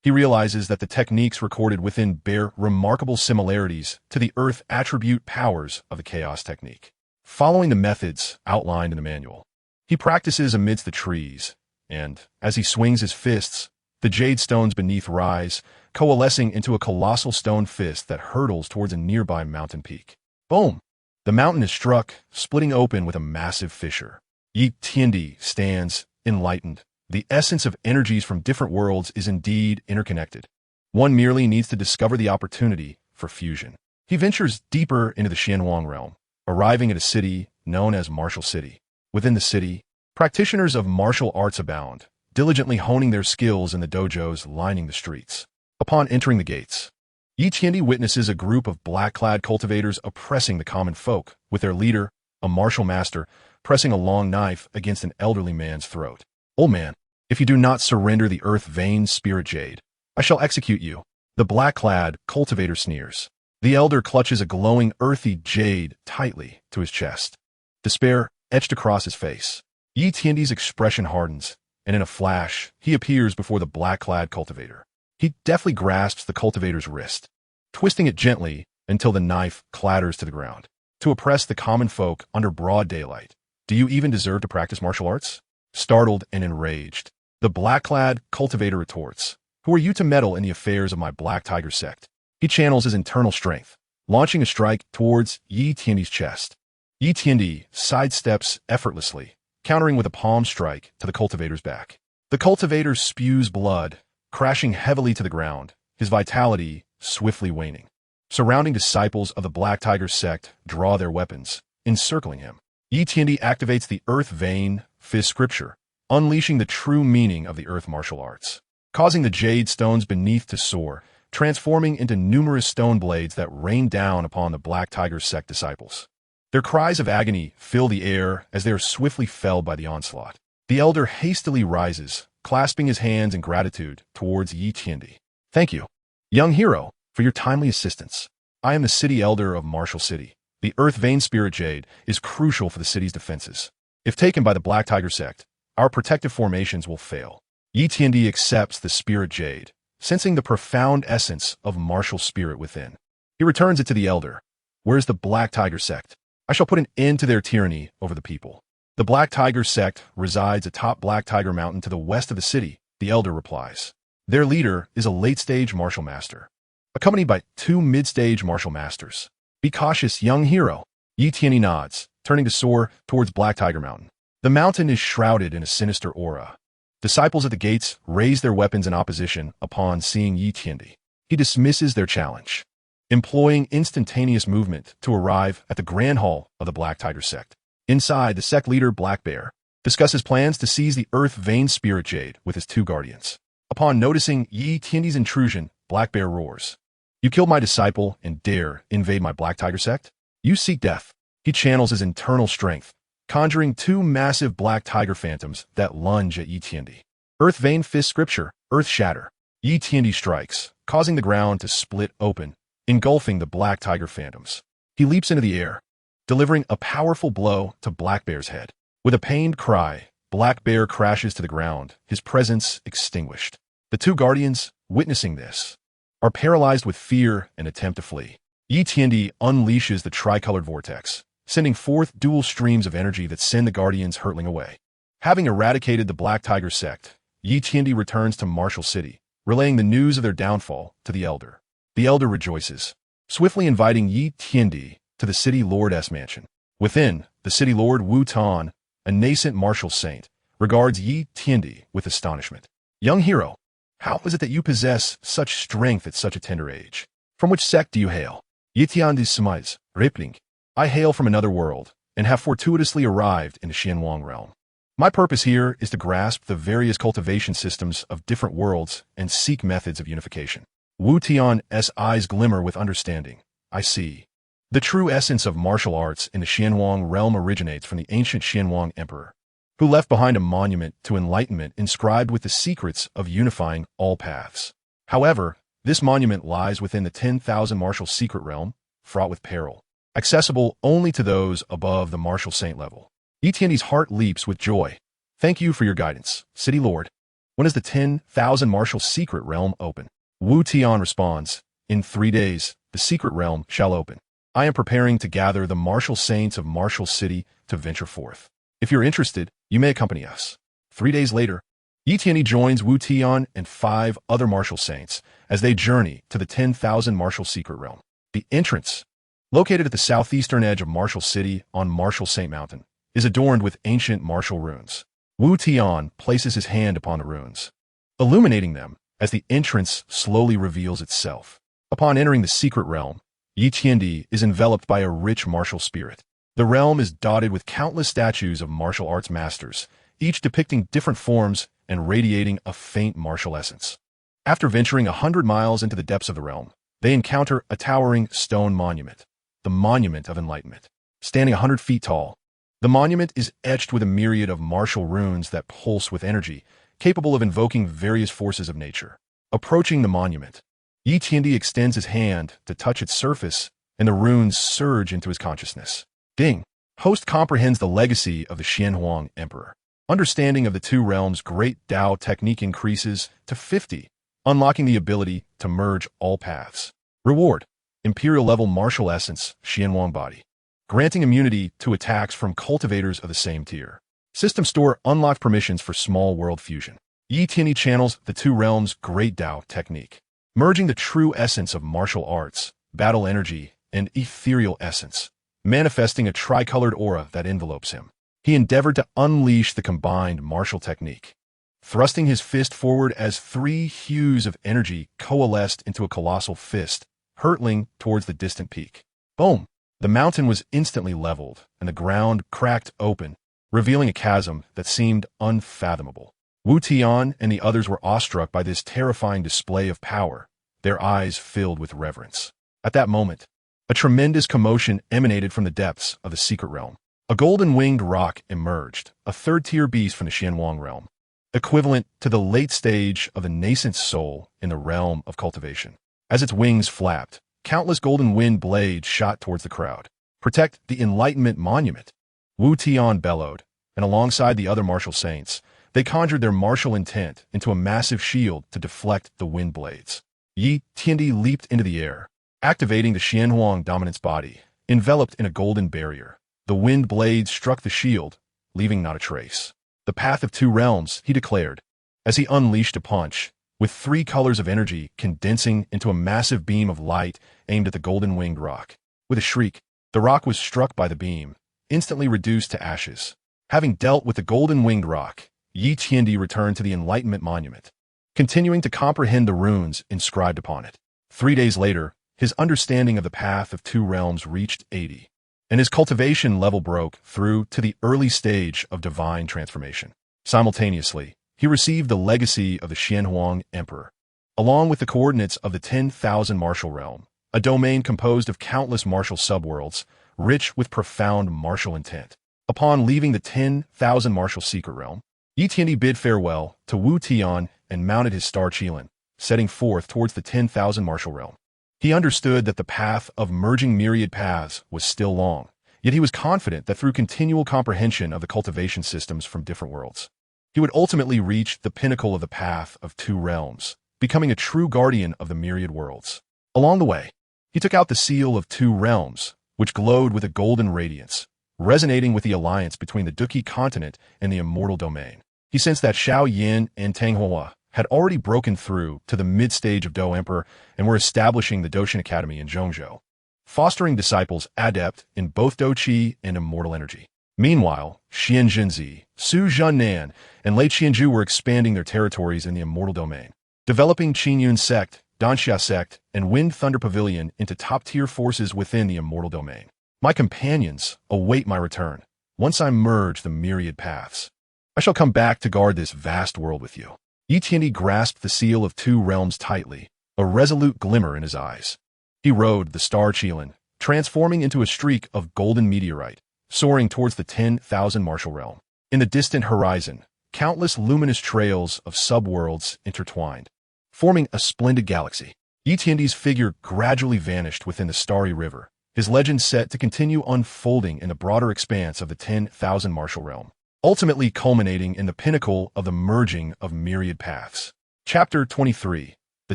He realizes that the techniques recorded within bear remarkable similarities to the earth attribute powers of the chaos technique. Following the methods outlined in the manual, he practices amidst the trees, and, as he swings his fists, the jade stones beneath rise, coalescing into a colossal stone fist that hurtles towards a nearby mountain peak. Boom! The mountain is struck, splitting open with a massive fissure. Yi Tiandi stands, enlightened. The essence of energies from different worlds is indeed interconnected. One merely needs to discover the opportunity for fusion. He ventures deeper into the Qingyang realm, arriving at a city known as Martial City. Within the city, practitioners of martial arts abound, diligently honing their skills in the dojos lining the streets. Upon entering the gates, Yi Tiandi witnesses a group of black-clad cultivators oppressing the common folk, with their leader, a martial master, pressing a long knife against an elderly man's throat. "Old man, if you do not surrender the earth-vein spirit jade, I shall execute you." The black-clad cultivator sneers. The elder clutches a glowing earthy jade tightly to his chest. Despair etched across his face. Yi Tiandi's expression hardens, and in a flash, he appears before the black-clad cultivator. He deftly grasps the cultivator's wrist, twisting it gently until the knife clatters to the ground. To oppress the common folk under broad daylight, do you even deserve to practice martial arts? Startled and enraged, the black-clad cultivator retorts, "Who are you to meddle in the affairs of my Black Tiger sect?" He channels his internal strength, launching a strike towards Yi Tiandi's chest. Yi Tiandi sidesteps effortlessly, countering with a palm strike to the cultivator's back. The cultivator spews blood, crashing heavily to the ground, his vitality swiftly waning. Surrounding disciples of the Black Tiger sect draw their weapons, encircling him. Yi Tiandi activates the Earth Vein Fist Scripture, unleashing the true meaning of the Earth martial arts, causing the jade stones beneath to soar, transforming into numerous stone blades that rain down upon the Black Tiger sect disciples. Their cries of agony fill the air as they are swiftly felled by the onslaught. The elder hastily rises, clasping his hands in gratitude towards Yi Tiandi. "Thank you, young hero, for your timely assistance. I am the city elder of Martial City. The Earth Vein Spirit Jade is crucial for the city's defenses. If taken by the Black Tiger sect, our protective formations will fail." Yi Tiandi accepts the Spirit Jade, sensing the profound essence of martial spirit within. He returns it to the elder. "Where's the Black Tiger sect? I shall put an end to their tyranny over the people." "The Black Tiger sect resides atop Black Tiger Mountain to the west of the city," the elder replies. "Their leader is a late-stage martial master, accompanied by 2 mid-stage martial masters. Be cautious, young hero." Yi Tiandi nods, turning to soar towards Black Tiger Mountain. The mountain is shrouded in a sinister aura. Disciples at the gates raise their weapons in opposition upon seeing Yi Tiandi. He dismisses their challenge, employing instantaneous movement to arrive at the Grand Hall of the Black Tiger sect. Inside, the sect leader, Black Bear, discusses plans to seize the Earth Vein Spirit Jade with his 2 guardians. Upon noticing Yi Tiandi's intrusion, Black Bear roars, "You killed my disciple and dare invade my Black Tiger sect? You seek death." He channels his internal strength, conjuring 2 massive Black Tiger phantoms that lunge at Yi Tiandi. Earth Vein Fist Scripture, Earth Shatter. Yi Tiandi strikes, causing the ground to split open, engulfing the Black Tiger phantoms. He leaps into the air, delivering a powerful blow to Black Bear's head. With a pained cry, Black Bear crashes to the ground, his presence extinguished. The 2 guardians, witnessing this, are paralyzed with fear and attempt to flee. Yi Tiandi unleashes the tricolored vortex, sending forth dual streams of energy that send the guardians hurtling away. Having eradicated the Black Tiger sect, Yi Tiandi returns to Martial City, relaying the news of their downfall to the elder. The elder rejoices, swiftly inviting Yi Tiandi to the city lord's mansion. Within, the city lord Wu Tan, a nascent martial saint, regards Yi Tiandi with astonishment. "Young hero, how is it that you possess such strength at such a tender age? From which sect do you hail?" "Yi Tiandi Smize, Rippling. I hail from another world, and have fortuitously arrived in the Qingyang realm. My purpose here is to grasp the various cultivation systems of different worlds and seek methods of unification." Wu Tian's eyes glimmer with understanding. "I see. The true essence of martial arts in the Qingyang realm originates from the ancient Qingyang emperor, who left behind a monument to enlightenment inscribed with the secrets of unifying all paths. However, this monument lies within the 10,000 martial secret realm, fraught with peril, accessible only to those above the martial saint level." Yi Tiandi's heart leaps with joy. "Thank you for your guidance, City Lord." When is the 10,000 martial secret realm open? Wu Tian responds, in 3 days, the secret realm shall open. I am preparing to gather the martial saints of Martial City to venture forth. If you're interested, you may accompany us. 3 days later, Yi Tianyi joins Wu Tian and 5 other martial saints as they journey to the 10,000 martial secret realm. The entrance, located at the southeastern edge of Martial City on Martial Saint Mountain, is adorned with ancient martial runes. Wu Tian places his hand upon the runes, illuminating them as the entrance slowly reveals itself. Upon entering the secret realm, Yi Tianyi is enveloped by a rich martial spirit. The realm is dotted with countless statues of martial arts masters, each depicting different forms and radiating a faint martial essence. After venturing 100 miles into the depths of the realm, they encounter a towering stone monument, the Monument of Enlightenment. Standing 100 feet tall, the monument is etched with a myriad of martial runes that pulse with energy, capable of invoking various forces of nature. Approaching the monument, Yi Tianyi extends his hand to touch its surface, and the runes surge into his consciousness. Ding! Host comprehends the legacy of the Qingyang Emperor. Understanding of the two realms' great Dao technique increases to 50, unlocking the ability to merge all paths. Reward: Imperial-level martial essence, Qingyang body. Granting immunity to attacks from cultivators of the same tier. System store unlocked permissions for small world fusion. Yi Tianyi channels the two realms' great Dao technique, merging the true essence of martial arts, battle energy, and ethereal essence, manifesting a tricolored aura that envelopes him. He endeavored to unleash the combined martial technique, thrusting his fist forward as 3 hues of energy coalesced into a colossal fist, hurtling towards the distant peak. Boom! The mountain was instantly leveled, and the ground cracked open, revealing a chasm that seemed unfathomable. Wu Tian and the others were awestruck by this terrifying display of power, their eyes filled with reverence. At that moment, a tremendous commotion emanated from the depths of the secret realm. A golden-winged roc emerged, a third-tier beast from the Qingyang realm, equivalent to the late stage of the nascent soul in the realm of cultivation. As its wings flapped, countless golden wind blades shot towards the crowd. Protect the Enlightenment Monument! Wu Tian bellowed, and alongside the other martial saints, they conjured their martial intent into a massive shield to deflect the wind blades. Yi Tianyi leaped into the air, activating the Qingyang dominance body, enveloped in a golden barrier. The wind blades struck the shield, leaving not a trace. The path of two realms, he declared, as he unleashed a punch, with 3 colors of energy condensing into a massive beam of light aimed at the golden-winged roc. With a shriek, the roc was struck by the beam, instantly reduced to ashes. Having dealt with the golden-winged roc, Yi Tianyi returned to the Enlightenment Monument, continuing to comprehend the runes inscribed upon it. 3 days later, his understanding of the path of two realms reached 80, and his cultivation level broke through to the early stage of divine transformation. Simultaneously, he received the legacy of the Qingyang Emperor, along with the coordinates of the 10,000 martial realm, a domain composed of countless martial subworlds, rich with profound martial intent. Upon leaving the 10,000 martial secret realm, Yi Tianyi bid farewell to Wu Tian and mounted his star Qilin, setting forth towards the 10,000 martial realm. He understood that the path of merging myriad paths was still long, yet he was confident that through continual comprehension of the cultivation systems from different worlds, he would ultimately reach the pinnacle of the path of two realms, becoming a true guardian of the myriad worlds. Along the way, he took out the seal of two realms, which glowed with a golden radiance, resonating with the alliance between the Duqi continent and the immortal domain. He sensed that Xiao Yin and Tang Hua had already broken through to the mid-stage of Dou Emperor and were establishing the Doshin Academy in Zhongzhou, fostering disciples adept in both Dou Qi and immortal energy. Meanwhile, Xian Jinzi, Su Zhannan, and Lei Qianzhu were expanding their territories in the immortal domain, developing Qingyun sect, Danxia sect, and Wind Thunder Pavilion into top-tier forces within the immortal domain. My companions await my return. Once I merge the myriad paths, I shall come back to guard this vast world with you. Yi Tianyi grasped the seal of two realms tightly, a resolute glimmer in his eyes. He rode the star Qilin, transforming into a streak of golden meteorite, soaring towards the 10,000 martial realm. In the distant horizon, countless luminous trails of subworlds intertwined, forming a splendid galaxy. Yi Tianyi's figure gradually vanished within the starry river, his legend set to continue unfolding in the broader expanse of the 10,000 martial realm. ultimately culminating in the pinnacle of the merging of myriad paths. Chapter 23. The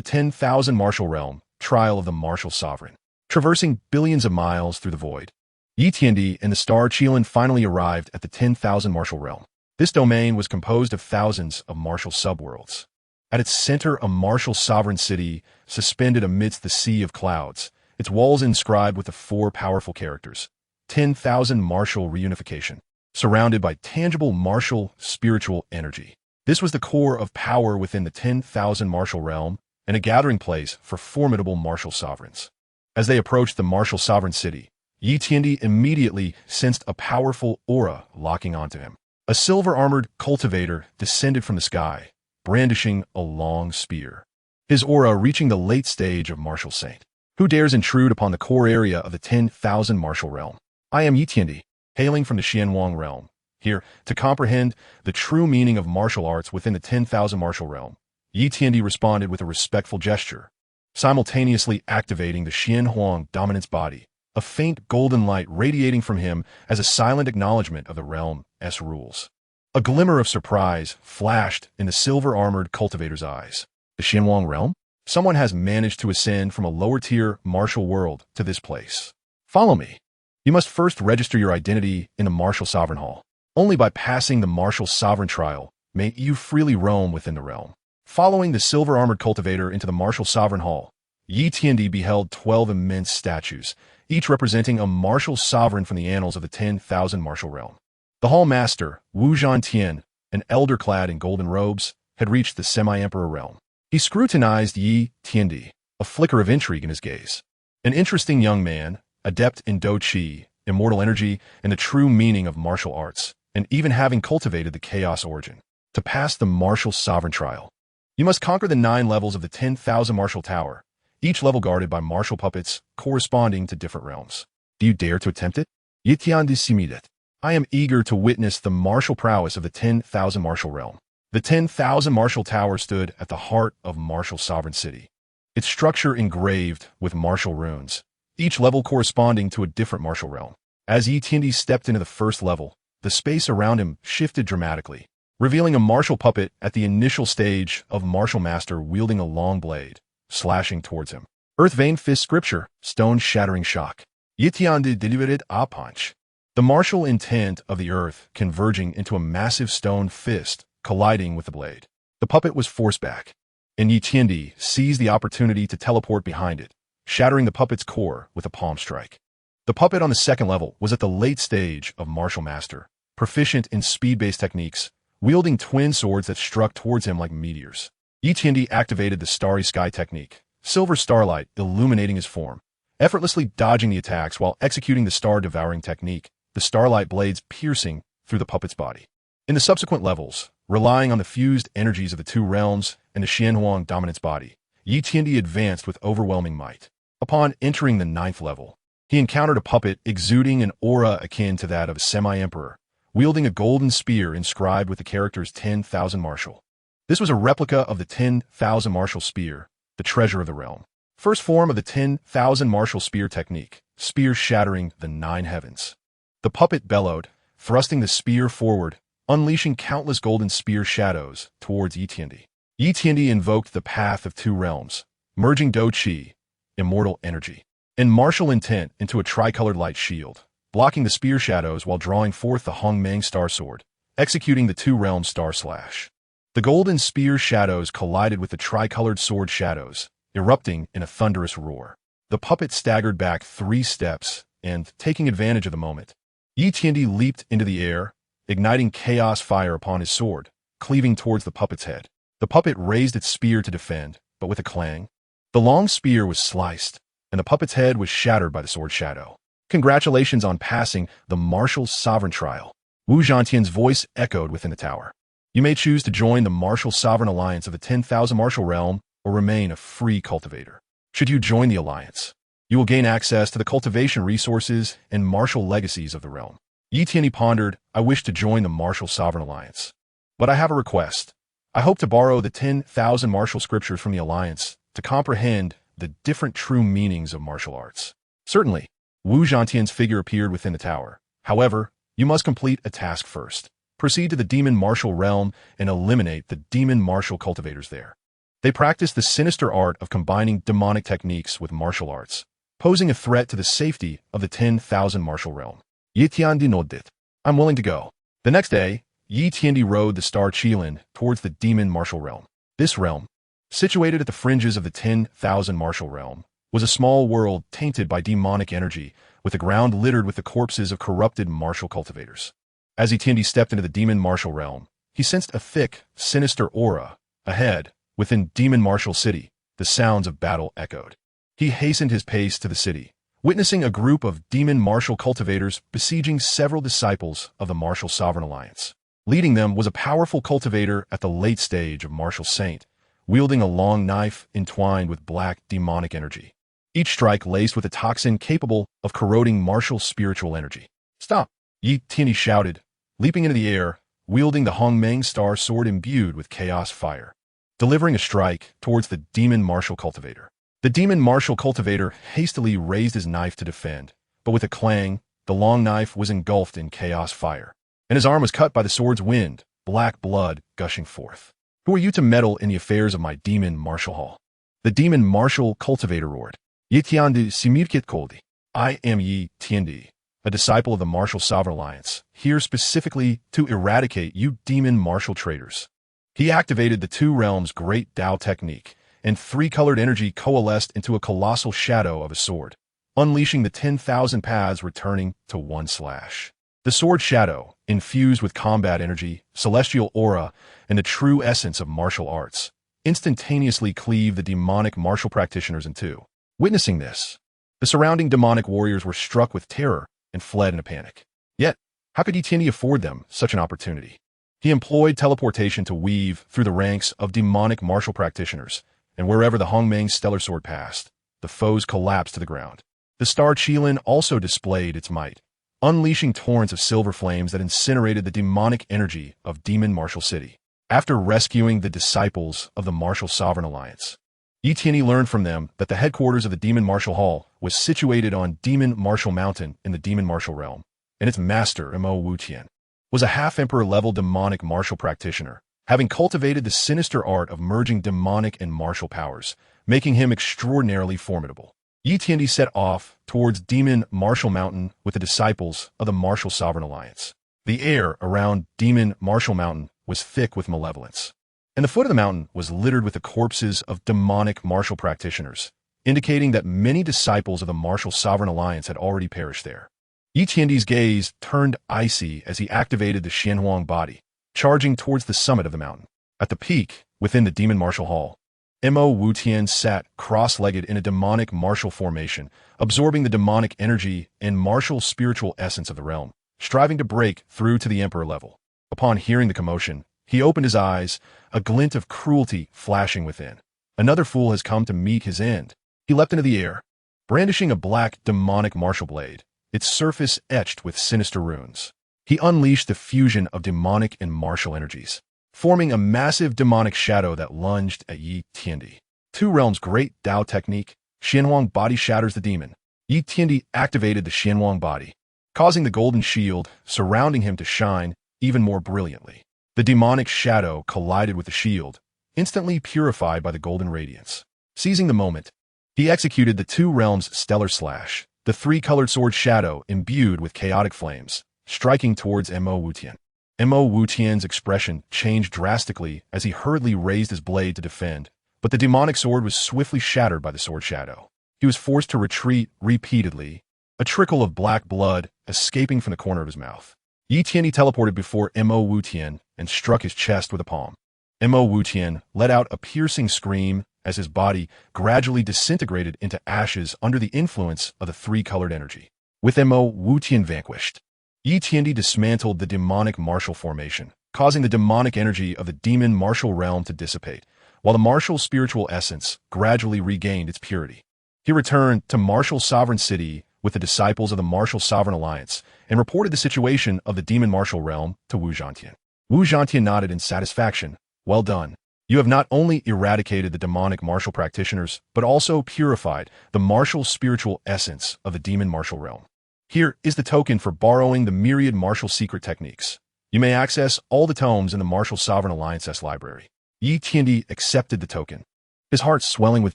10,000 Martial Realm, Trial of the Martial Sovereign. Traversing billions of miles through the void, Yi Tiandi and the star Qingyang finally arrived at the 10,000 Martial Realm. This domain was composed of thousands of martial subworlds. At its center, a martial sovereign city suspended amidst the sea of clouds, its walls inscribed with the four powerful characters, 10,000 Martial Reunification, surrounded by tangible martial spiritual energy. This was the core of power within the 10,000 Martial Realm and a gathering place for formidable martial sovereigns. As they approached the martial sovereign city, Yi Tiandi immediately sensed a powerful aura locking onto him. A silver-armored cultivator descended from the sky, brandishing a long spear, his aura reaching the late stage of martial saint. Who dares intrude upon the core area of the 10,000 Martial Realm? I am Yi Tiandi, hailing from the Qingyang realm, here to comprehend the true meaning of martial arts within the 10,000 Martial Realm. Yi Tiandi responded with a respectful gesture, simultaneously activating the Qingyang dominance body, a faint golden light radiating from him as a silent acknowledgement of the realm's rules. A glimmer of surprise flashed in the silver-armored cultivator's eyes. The Qingyang realm? Someone has managed to ascend from a lower-tier martial world to this place. Follow me. You must first register your identity in the Martial Sovereign Hall. Only by passing the Martial Sovereign Trial may you freely roam within the realm. Following the silver-armored cultivator into the Martial Sovereign Hall, Yi Tiandi beheld 12 immense statues, each representing a martial sovereign from the annals of the 10,000 Martial Realm. The Hall Master, Wu Zhantian, an elder clad in golden robes, had reached the semi-emperor realm. He scrutinized Yi Tiandi, a flicker of intrigue in his gaze. An interesting young man, adept in Do Qi, immortal energy, and the true meaning of martial arts, and even having cultivated the chaos origin. To pass the Martial Sovereign Trial, you must conquer the 9 levels of the 10,000 Martial Tower, each level guarded by martial puppets corresponding to different realms. Do you dare to attempt it? Yi Tiandi. I am eager to witness the martial prowess of the 10,000 Martial Realm. The 10,000 Martial Tower stood at the heart of Martial Sovereign City, its structure engraved with martial runes, each level corresponding to a different martial realm. As Yi Tiandi stepped into the first level, the space around him shifted dramatically, revealing a martial puppet at the initial stage of Martial Master wielding a long blade, slashing towards him. Earth Vein Fist Scripture, Stone Shattering Shock. Yi Tiandi delivered a punch. The martial intent of the earth converging into a massive stone fist, colliding with the blade. The puppet was forced back, and Yi Tiandi seized the opportunity to teleport behind it, shattering the puppet's core with a palm strike. The puppet on the second level was at the late stage of Martial Master, proficient in speed-based techniques, wielding twin swords that struck towards him like meteors. Yi Tiandi activated the Starry Sky technique, silver starlight illuminating his form, effortlessly dodging the attacks while executing the star-devouring technique, the starlight blades piercing through the puppet's body. In the subsequent levels, relying on the fused energies of the 2 realms and the Qingyang dominance body, Yi Tiandi advanced with overwhelming might. Upon entering the 9th level, he encountered a puppet exuding an aura akin to that of a semi-emperor, wielding a golden spear inscribed with the characters 10,000 Martial. This was a replica of the 10,000 Martial Spear, the treasure of the realm. First form of the 10,000 Martial Spear technique, spear shattering the 9 heavens. The puppet bellowed, thrusting the spear forward, unleashing countless golden spear shadows towards Yi Tiandi. Yi Tiandi invoked the path of 2 realms, merging Do Qi, immortal energy, and martial intent into a tricolored light shield, blocking the spear shadows while drawing forth the Hongmeng Star Sword, executing the 2 realm Star Slash. The golden spear shadows collided with the tricolored sword shadows, erupting in a thunderous roar. The puppet staggered back 3 steps, and, taking advantage of the moment, Yi Tiandi leaped into the air, igniting chaos fire upon his sword, cleaving towards the puppet's head. The puppet raised its spear to defend, but with a clang, the long spear was sliced, and the puppet's head was shattered by the sword shadow. Congratulations on passing the Martial Sovereign Trial. Wu Zhantian's voice echoed within the tower. You may choose to join the Martial Sovereign Alliance of the 10,000 Martial Realm or remain a free cultivator. Should you join the alliance, you will gain access to the cultivation resources and martial legacies of the realm. Yi Tiandi pondered, I wish to join the Martial Sovereign Alliance. But I have a request. I hope to borrow the 10,000 martial scriptures from the alliance to comprehend the different true meanings of martial arts. Certainly, Wu Zhantian's figure appeared within the tower. However, you must complete a task first. proceed to the demon martial realm and eliminate the demon martial cultivators there. They practice the sinister art of combining demonic techniques with martial arts, posing a threat to the safety of the 10,000 martial realm. Yi Tiandi nodded. I'm willing to go. The next day, Yi Tiandi rode the star Qilin towards the demon martial realm. This realm, situated at the fringes of the 10,000 martial realm, was a small world tainted by demonic energy, with the ground littered with the corpses of corrupted martial cultivators. As Yi Tiandi stepped into the demon martial realm, he sensed a thick, sinister aura. Ahead, within demon martial city, the sounds of battle echoed. He hastened his pace to the city, witnessing a group of demon martial cultivators besieging several disciples of the Martial Sovereign Alliance. Leading them was a powerful cultivator at the late stage of martial saint, wielding a long knife entwined with black demonic energy. Each strike laced with a toxin capable of corroding martial spiritual energy. Stop! Yi Tiandi shouted, leaping into the air, wielding the Hongmeng star sword imbued with chaos fire, delivering a strike towards the demon martial cultivator. The demon martial cultivator hastily raised his knife to defend, but with a clang, the long knife was engulfed in chaos fire, and his arm was cut by the sword's wind, black blood gushing forth. Who are you to meddle in the affairs of my demon martial hall? The demon martial cultivator roared. Yi Tiandi Simirkit Koldi. I am Yi Tiandi, a disciple of the Martial Sovereign Alliance, here specifically to eradicate you demon martial traitors. He activated the two realms' great Tao technique, and three-colored energy coalesced into a colossal shadow of a sword, unleashing the 10,000 paths returning to one slash. The sword shadow, infused with combat energy, celestial aura, and the true essence of martial arts, instantaneously cleaved the demonic martial practitioners in two. Witnessing this, the surrounding demonic warriors were struck with terror and fled in a panic. Yet, how could Yi Tiandi afford them such an opportunity? He employed teleportation to weave through the ranks of demonic martial practitioners, and wherever the Hongmeng stellar sword passed, the foes collapsed to the ground. The star Qilin also displayed its might, unleashing torrents of silver flames that incinerated the demonic energy of Demon Martial City. After rescuing the disciples of the Martial Sovereign Alliance, Yi Tiandi learned from them that the headquarters of the Demon Martial Hall was situated on Demon Martial Mountain in the Demon Martial Realm, and its master, Mo Wutian, was a half-emperor-level demonic martial practitioner, having cultivated the sinister art of merging demonic and martial powers, making him extraordinarily formidable. Yi Tiandi set off towards Demon Martial Mountain with the disciples of the Martial Sovereign Alliance. The air around Demon Martial Mountain was thick with malevolence, and the foot of the mountain was littered with the corpses of demonic martial practitioners, indicating that many disciples of the Martial Sovereign Alliance had already perished there. Yi Tiandi's gaze turned icy as he activated the Xianhuang body, charging towards the summit of the mountain. At the peak, within the Demon Martial Hall, Mo Wutian sat cross-legged in a demonic martial formation, absorbing the demonic energy and martial spiritual essence of the realm, striving to break through to the emperor level. Upon hearing the commotion, he opened his eyes, a glint of cruelty flashing within. Another fool has come to meet his end. He leapt into the air, brandishing a black demonic martial blade, its surface etched with sinister runes. He unleashed the fusion of demonic and martial energies, forming a massive demonic shadow that lunged at Yi Tiandi. Two realms' great Tao technique, Xianhuang body shatters the demon. Yi Tiandi activated the Xianhuang body, causing the golden shield surrounding him to shine even more brilliantly. The demonic shadow collided with the shield, instantly purified by the golden radiance. Seizing the moment, he executed the two realms' stellar slash, the three-colored sword shadow imbued with chaotic flames, striking towards Mo Wutian. Mo Wutian's expression changed drastically as he hurriedly raised his blade to defend, but the demonic sword was swiftly shattered by the sword shadow. He was forced to retreat repeatedly, a trickle of black blood escaping from the corner of his mouth. Yi Tiandi teleported before Mo Wutian and struck his chest with a palm. Mo Wutian let out a piercing scream as his body gradually disintegrated into ashes under the influence of the three-colored energy. With Mo Wutian vanquished, Yi Tiandi dismantled the demonic martial formation, causing the demonic energy of the demon martial realm to dissipate, while the martial spiritual essence gradually regained its purity. He returned to Martial Sovereign City with the disciples of the Martial Sovereign Alliance and reported the situation of the demon martial realm to Wu Zhantian. Wu Zhantian nodded in satisfaction. Well done. You have not only eradicated the demonic martial practitioners, but also purified the martial spiritual essence of the demon martial realm. Here is the token for borrowing the myriad martial secret techniques. You may access all the tomes in the Martial Sovereign Alliance's library. Yi Tiandi accepted the token, his heart swelling with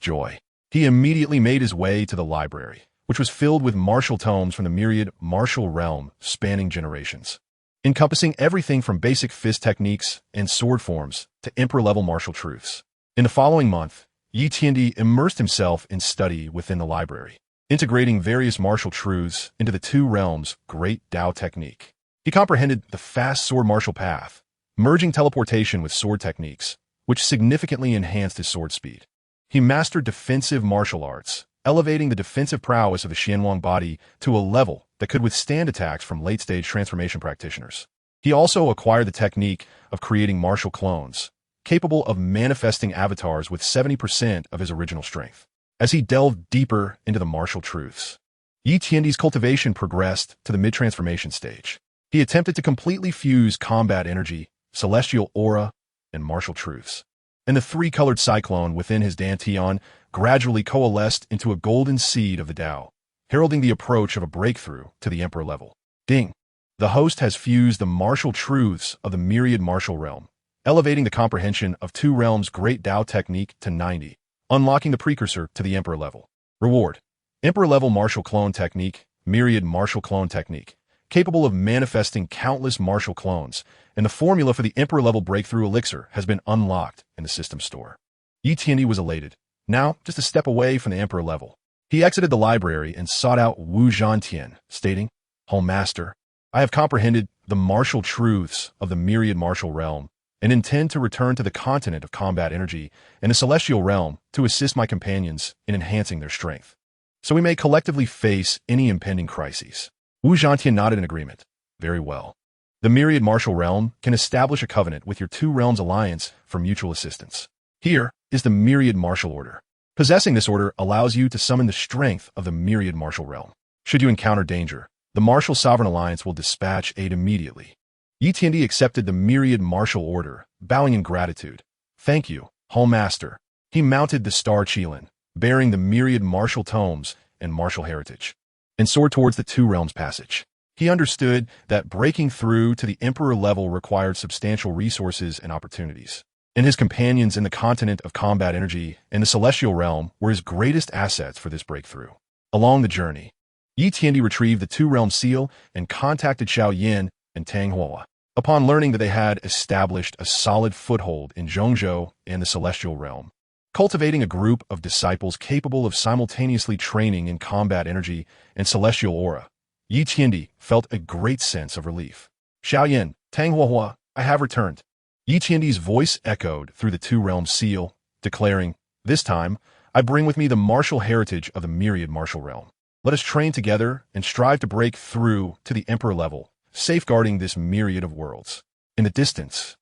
joy. He immediately made his way to the library, which was filled with martial tomes from the myriad martial realm spanning generations, encompassing everything from basic fist techniques and sword forms to emperor-level martial truths. In the following month, Yi Tiandi immersed himself in study within the library, integrating various martial truths into the two realms' great Dao technique. He comprehended the fast sword martial path, merging teleportation with sword techniques, which significantly enhanced his sword speed. He mastered defensive martial arts, elevating the defensive prowess of the Qingyang body to a level that could withstand attacks from late-stage transformation practitioners. He also acquired the technique of creating martial clones, capable of manifesting avatars with 70% of his original strength. As he delved deeper into the martial truths, Yi Tiandi's cultivation progressed to the mid-transformation stage. He attempted to completely fuse combat energy, celestial aura, and martial truths. And the three-colored cyclone within his dantian gradually coalesced into a golden seed of the Tao, heralding the approach of a breakthrough to the Emperor level. Ding! The host has fused the martial truths of the myriad martial realm, elevating the comprehension of two realms' great Tao technique to 90, unlocking the precursor to the Emperor level. Reward: Emperor-level martial clone technique, myriad martial clone technique, capable of manifesting countless martial clones, and the formula for the Emperor-level breakthrough elixir has been unlocked in the system store. Yi Tiandi was elated, now just a step away from the Emperor level. He exited the library and sought out Wu Zhantian, stating, "Home Master, I have comprehended the martial truths of the myriad martial realm and intend to return to the continent of combat energy and the celestial realm to assist my companions in enhancing their strength, so we may collectively face any impending crises." Wu Zhantian nodded in agreement. Very well. The myriad martial realm can establish a covenant with your two realms' alliance for mutual assistance. Here is the myriad martial order. Possessing this order allows you to summon the strength of the myriad martial realm. Should you encounter danger, the Martial Sovereign Alliance will dispatch aid immediately. Yi Tiandi accepted the myriad martial order, bowing in gratitude. Thank you, Home Master. He mounted the Star Qilin, bearing the myriad martial tomes and martial heritage, and soared towards the Two Realms passage. He understood that breaking through to the Emperor level required substantial resources and opportunities, and his companions in the continent of combat energy and the celestial realm were his greatest assets for this breakthrough. Along the journey, Yi Tiandi retrieved the Two Realm seal and contacted Xiao Yin and Tang Hua. Upon learning that they had established a solid foothold in Zhongzhou and the celestial realm, cultivating a group of disciples capable of simultaneously training in combat energy and celestial aura, Yi Tiandi felt a great sense of relief. Xiao Yin, Tang Hua, I have returned. Yi Tiandi's voice echoed through the Two Realm seal, declaring, "This time, I bring with me the martial heritage of the myriad martial realm. Let us train together and strive to break through to the Emperor level, safeguarding this myriad of worlds." In the distance,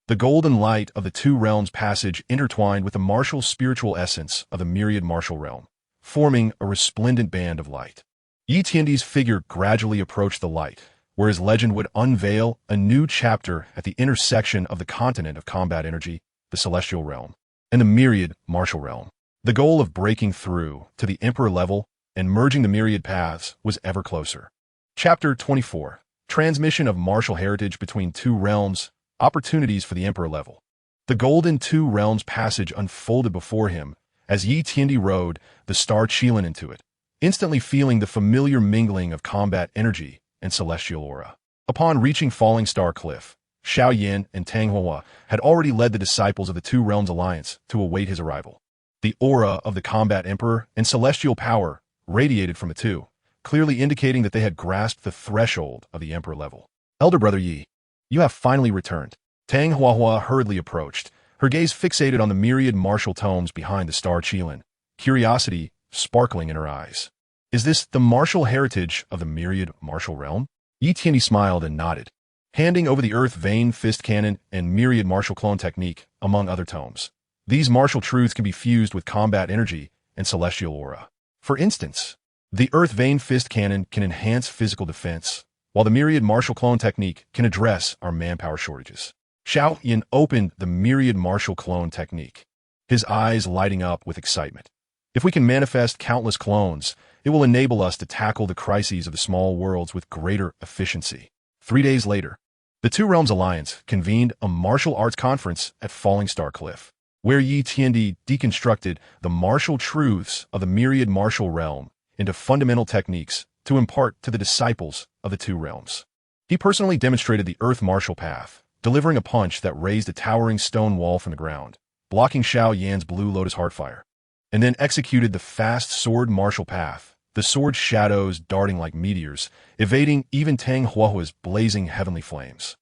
the golden light of the Two Realms passage intertwined with the martial spiritual essence of the myriad martial realm, forming a resplendent band of light. Yi Tiandi's figure gradually approached the light, where his legend would unveil a new chapter at the intersection of the continent of combat energy, the celestial realm, and the myriad martial realm. The goal of breaking through to the Emperor level and merging the myriad paths was ever closer. Chapter 24. Transmission of martial heritage between two realms, opportunities for the Emperor level. The golden Two Realms passage unfolded before him as Yi Tiandi rode the Star Qilin into it, instantly feeling the familiar mingling of combat energy and celestial aura. Upon reaching Falling Star Cliff, Xiao Yin and Tang Hua had already led the disciples of the Two Realms Alliance to await his arrival. The aura of the combat emperor and celestial power radiated from the two, clearly indicating that they had grasped the threshold of the Emperor level. Elder Brother Yi, you have finally returned. Tang Hua hurriedly approached, her gaze fixated on the myriad martial tomes behind the Star Qilin, curiosity sparkling in her eyes. Is this the martial heritage of the myriad martial realm? Yi Tiandi smiled and nodded, handing over the Earth Vein Fist Cannon and myriad martial clone technique, among other tomes. These martial truths can be fused with combat energy and celestial aura. For instance, the Earth Vein Fist Cannon can enhance physical defense, while the myriad martial clone technique can address our manpower shortages. Xiao Yin opened the myriad martial clone technique, his eyes lighting up with excitement. If we can manifest countless clones, it will enable us to tackle the crises of the small worlds with greater efficiency. 3 days later, The Two Realms Alliance convened a martial arts conference at Falling Star Cliff, where Yi Tiandi deconstructed the martial truths of the myriad martial realm into fundamental techniques to impart to the disciples of the Two Realms. He personally demonstrated the Earth Martial Path, delivering a punch that raised a towering stone wall from the ground, blocking Xiao Yan's Blue Lotus Heartfire, and then executed the fast sword martial path, the sword shadows darting like meteors, evading even Tang Huahua's blazing heavenly flames.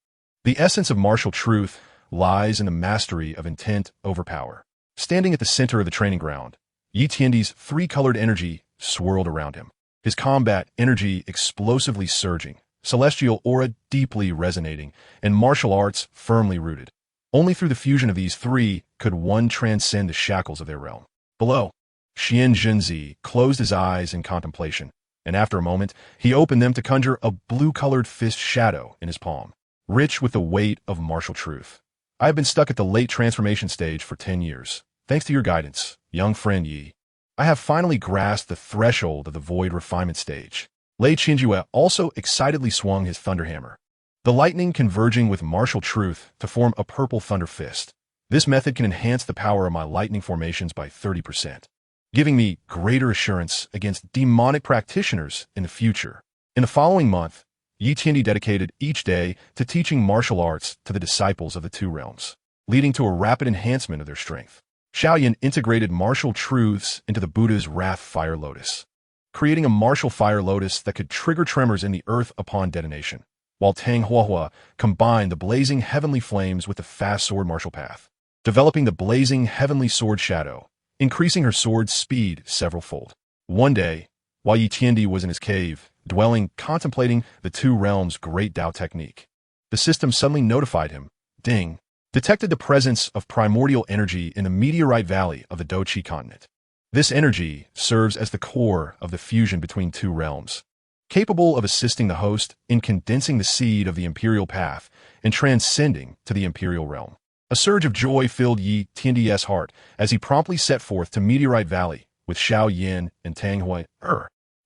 The essence of martial truth lies in the mastery of intent over power. Standing at the center of the training ground, Yi Tiandi's three-colored energy swirled around him, his combat energy explosively surging, celestial aura deeply resonating, and martial arts firmly rooted. Only through the fusion of these three could one transcend the shackles of their realm. Below, Xian Zhenzi closed his eyes in contemplation, and after a moment, he opened them to conjure a blue-colored fist shadow in his palm, rich with the weight of martial truth. I have been stuck at the late transformation stage for 10 years. Thanks to your guidance, young friend Yi, I have finally grasped the threshold of the void refinement stage. Lei Qingyue also excitedly swung his thunderhammer, the lightning converging with martial truth to form a purple thunder fist. This method can enhance the power of my lightning formations by 30%, giving me greater assurance against demonic practitioners in the future. In the following month, Yi Tiandi dedicated each day to teaching martial arts to the disciples of the Two Realms, leading to a rapid enhancement of their strength. Xiaoyan integrated martial truths into the Buddha's Wrath Fire Lotus, creating a martial fire lotus that could trigger tremors in the earth upon detonation, while Tang Huahua combined the blazing heavenly flames with the fast sword martial path, developing the blazing heavenly sword shadow, increasing her sword's speed several-fold. One day, while Yi Tiandi was in his cave, dwelling, contemplating the Two Realms' great Tao technique, the system suddenly notified him, ding, detected the presence of primordial energy in the meteorite valley of the Doqi continent. This energy serves as the core of the fusion between two realms, capable of assisting the host in condensing the seed of the imperial path and transcending to the imperial realm. A surge of joy filled Yi Tiandi's heart as he promptly set forth to Meteorite Valley with Xiao Yin and Tang Hui.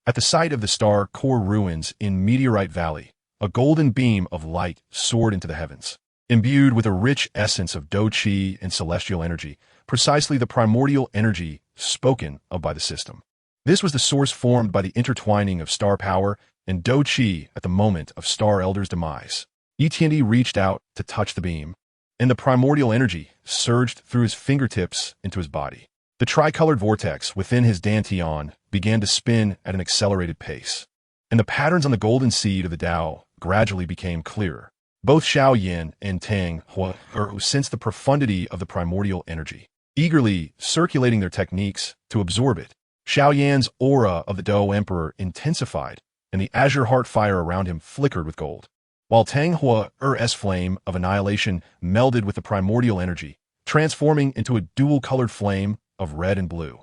At the site of the star core ruins in Meteorite Valley, a golden beam of light soared into the heavens, imbued with a rich essence of Do-Chi and celestial energy, precisely the primordial energy spoken of by the system. This was the source formed by the intertwining of star power and Do-Chi at the moment of Star Elder's demise. Yi Tiandi reached out to touch the beam, and the primordial energy surged through his fingertips into his body. The tricolored vortex within his dantian began to spin at an accelerated pace, and the patterns on the golden seed of the Tao gradually became clearer. Both Xiao Yin and Tang Hua sensed the profundity of the primordial energy, eagerly circulating their techniques to absorb it. Xiao Yan's aura of the Dou Emperor intensified, and the azure heart fire around him flickered with gold, while Tang Hua's flame of annihilation melded with the primordial energy, transforming into a dual-colored flame of red and blue.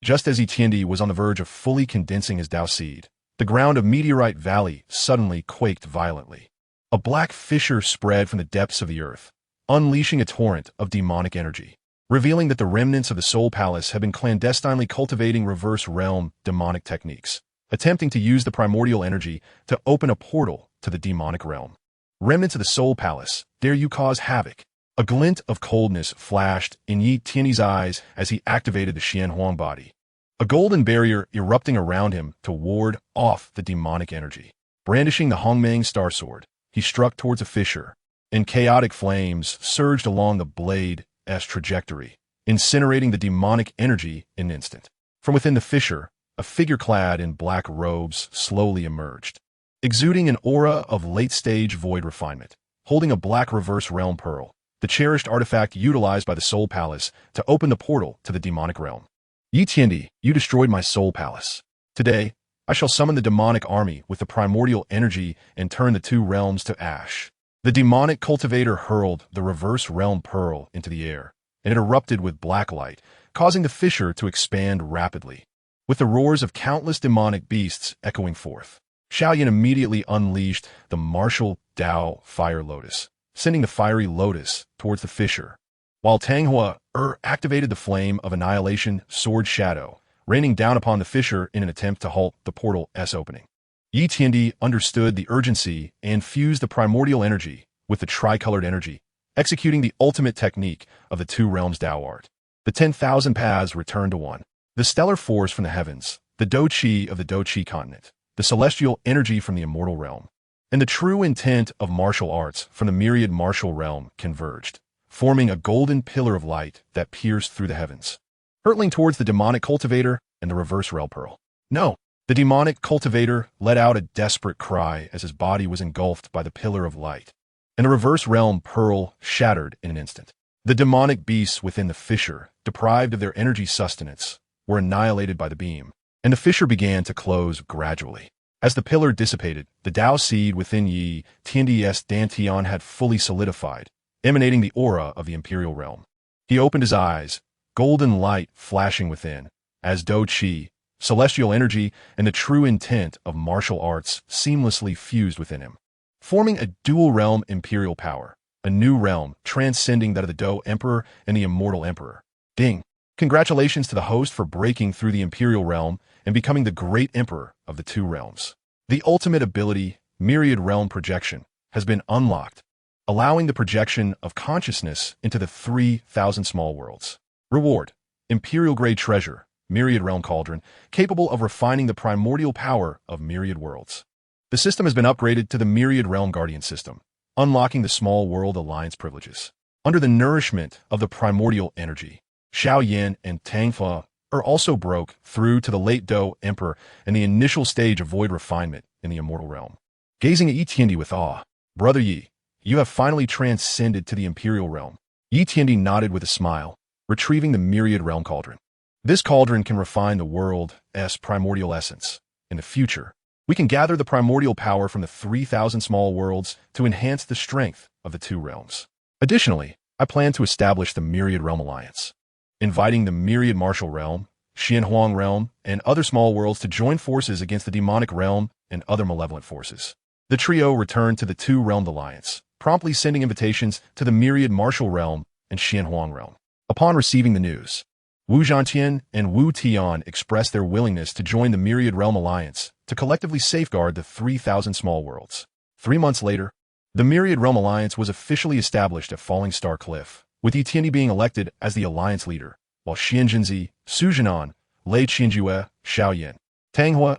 Just as Yi Tiandi was on the verge of fully condensing his Tao seed, the ground of Meteorite Valley suddenly quaked violently. A black fissure spread from the depths of the earth, unleashing a torrent of demonic energy, revealing that the remnants of the Soul Palace had been clandestinely cultivating reverse realm demonic techniques, attempting to use the primordial energy to open a portal to the demonic realm. Remnants of the Soul Palace, dare you cause havoc? A glint of coldness flashed in Yi Tiandi's eyes as he activated the Xianhuang body, a golden barrier erupting around him to ward off the demonic energy. Brandishing the Hongmeng Star Sword, he struck towards a fissure, and chaotic flames surged along the blade's trajectory, incinerating the demonic energy in an instant. From within the fissure, a figure clad in black robes slowly emerged, exuding an aura of late-stage void refinement, holding a black reverse realm pearl, the cherished artifact utilized by the Soul Palace to open the portal to the demonic realm. Yi Tiandi, you destroyed my Soul Palace. Today, I shall summon the demonic army with the primordial energy and turn the two realms to ash. The demonic cultivator hurled the reverse realm pearl into the air, and it erupted with black light, causing the fissure to expand rapidly, with the roars of countless demonic beasts echoing forth. Xiaoyan immediately unleashed the martial Tao Fire Lotus, sending the fiery lotus towards the fissure, while Tang Hua activated the flame of annihilation sword shadow, raining down upon the fissure in an attempt to halt the portal's opening. Yi Tiandi understood the urgency and fused the primordial energy with the tricolored energy, executing the ultimate technique of the two realms Tao art. The 10,000 paths return to one. The stellar force from the heavens, the Do Qi of the Do Qi continent, the celestial energy from the immortal realm, and the true intent of martial arts from the myriad martial realm converged, forming a golden pillar of light that pierced through the heavens, hurtling towards the demonic cultivator and the reverse realm pearl. No! The demonic cultivator let out a desperate cry as his body was engulfed by the pillar of light, and the reverse realm pearl shattered in an instant. The demonic beasts within the fissure, deprived of their energy sustenance, were annihilated by the beam, and the fissure began to close gradually. As the pillar dissipated, the Tao seed within Yi Tiandi's Dantian had fully solidified, emanating the aura of the imperial realm. He opened his eyes, golden light flashing within, as Do Qi, celestial energy, and the true intent of martial arts seamlessly fused within him, forming a dual-realm imperial power, a new realm transcending that of the Do Emperor and the Immortal Emperor. Ding! Congratulations to the host for breaking through the imperial realm and becoming the great emperor of the two realms. The ultimate ability, myriad realm projection, has been unlocked, allowing the projection of consciousness into the 3,000 small worlds. Reward: imperial-grade treasure, myriad realm cauldron, capable of refining the primordial power of myriad worlds. The system has been upgraded to the myriad realm guardian system, unlocking the small world alliance privileges. Under the nourishment of the primordial energy, Xiao Yin and Tang Fa also broke through to the late Do Emperor and the initial stage of void refinement in the immortal realm. Gazing at Yi Tiandi with awe, "Brother Yi, you have finally transcended to the imperial realm." Yi Tiandi nodded with a smile, retrieving the myriad realm cauldron. This cauldron can refine the world's primordial essence. In the future, we can gather the primordial power from the 3,000 small worlds to enhance the strength of the two realms. Additionally, I plan to establish the Myriad Realm Alliance, inviting the Myriad Martial Realm, Xianhuang Realm, and other small worlds to join forces against the demonic realm and other malevolent forces. The trio returned to the two-realmed alliance, promptly sending invitations to the Myriad Martial Realm and Xianhuang Realm. Upon receiving the news, Wu Zhantian and Wu Tian expressed their willingness to join the Myriad Realm Alliance to collectively safeguard the 3,000 small worlds. 3 months later, the Myriad Realm Alliance was officially established at Falling Star Cliff, with Yi Tiandi being elected as the alliance leader, while Xian Jinzi, Su Jinan, Lei Qianjue, Xiao Yin, Tang Hua,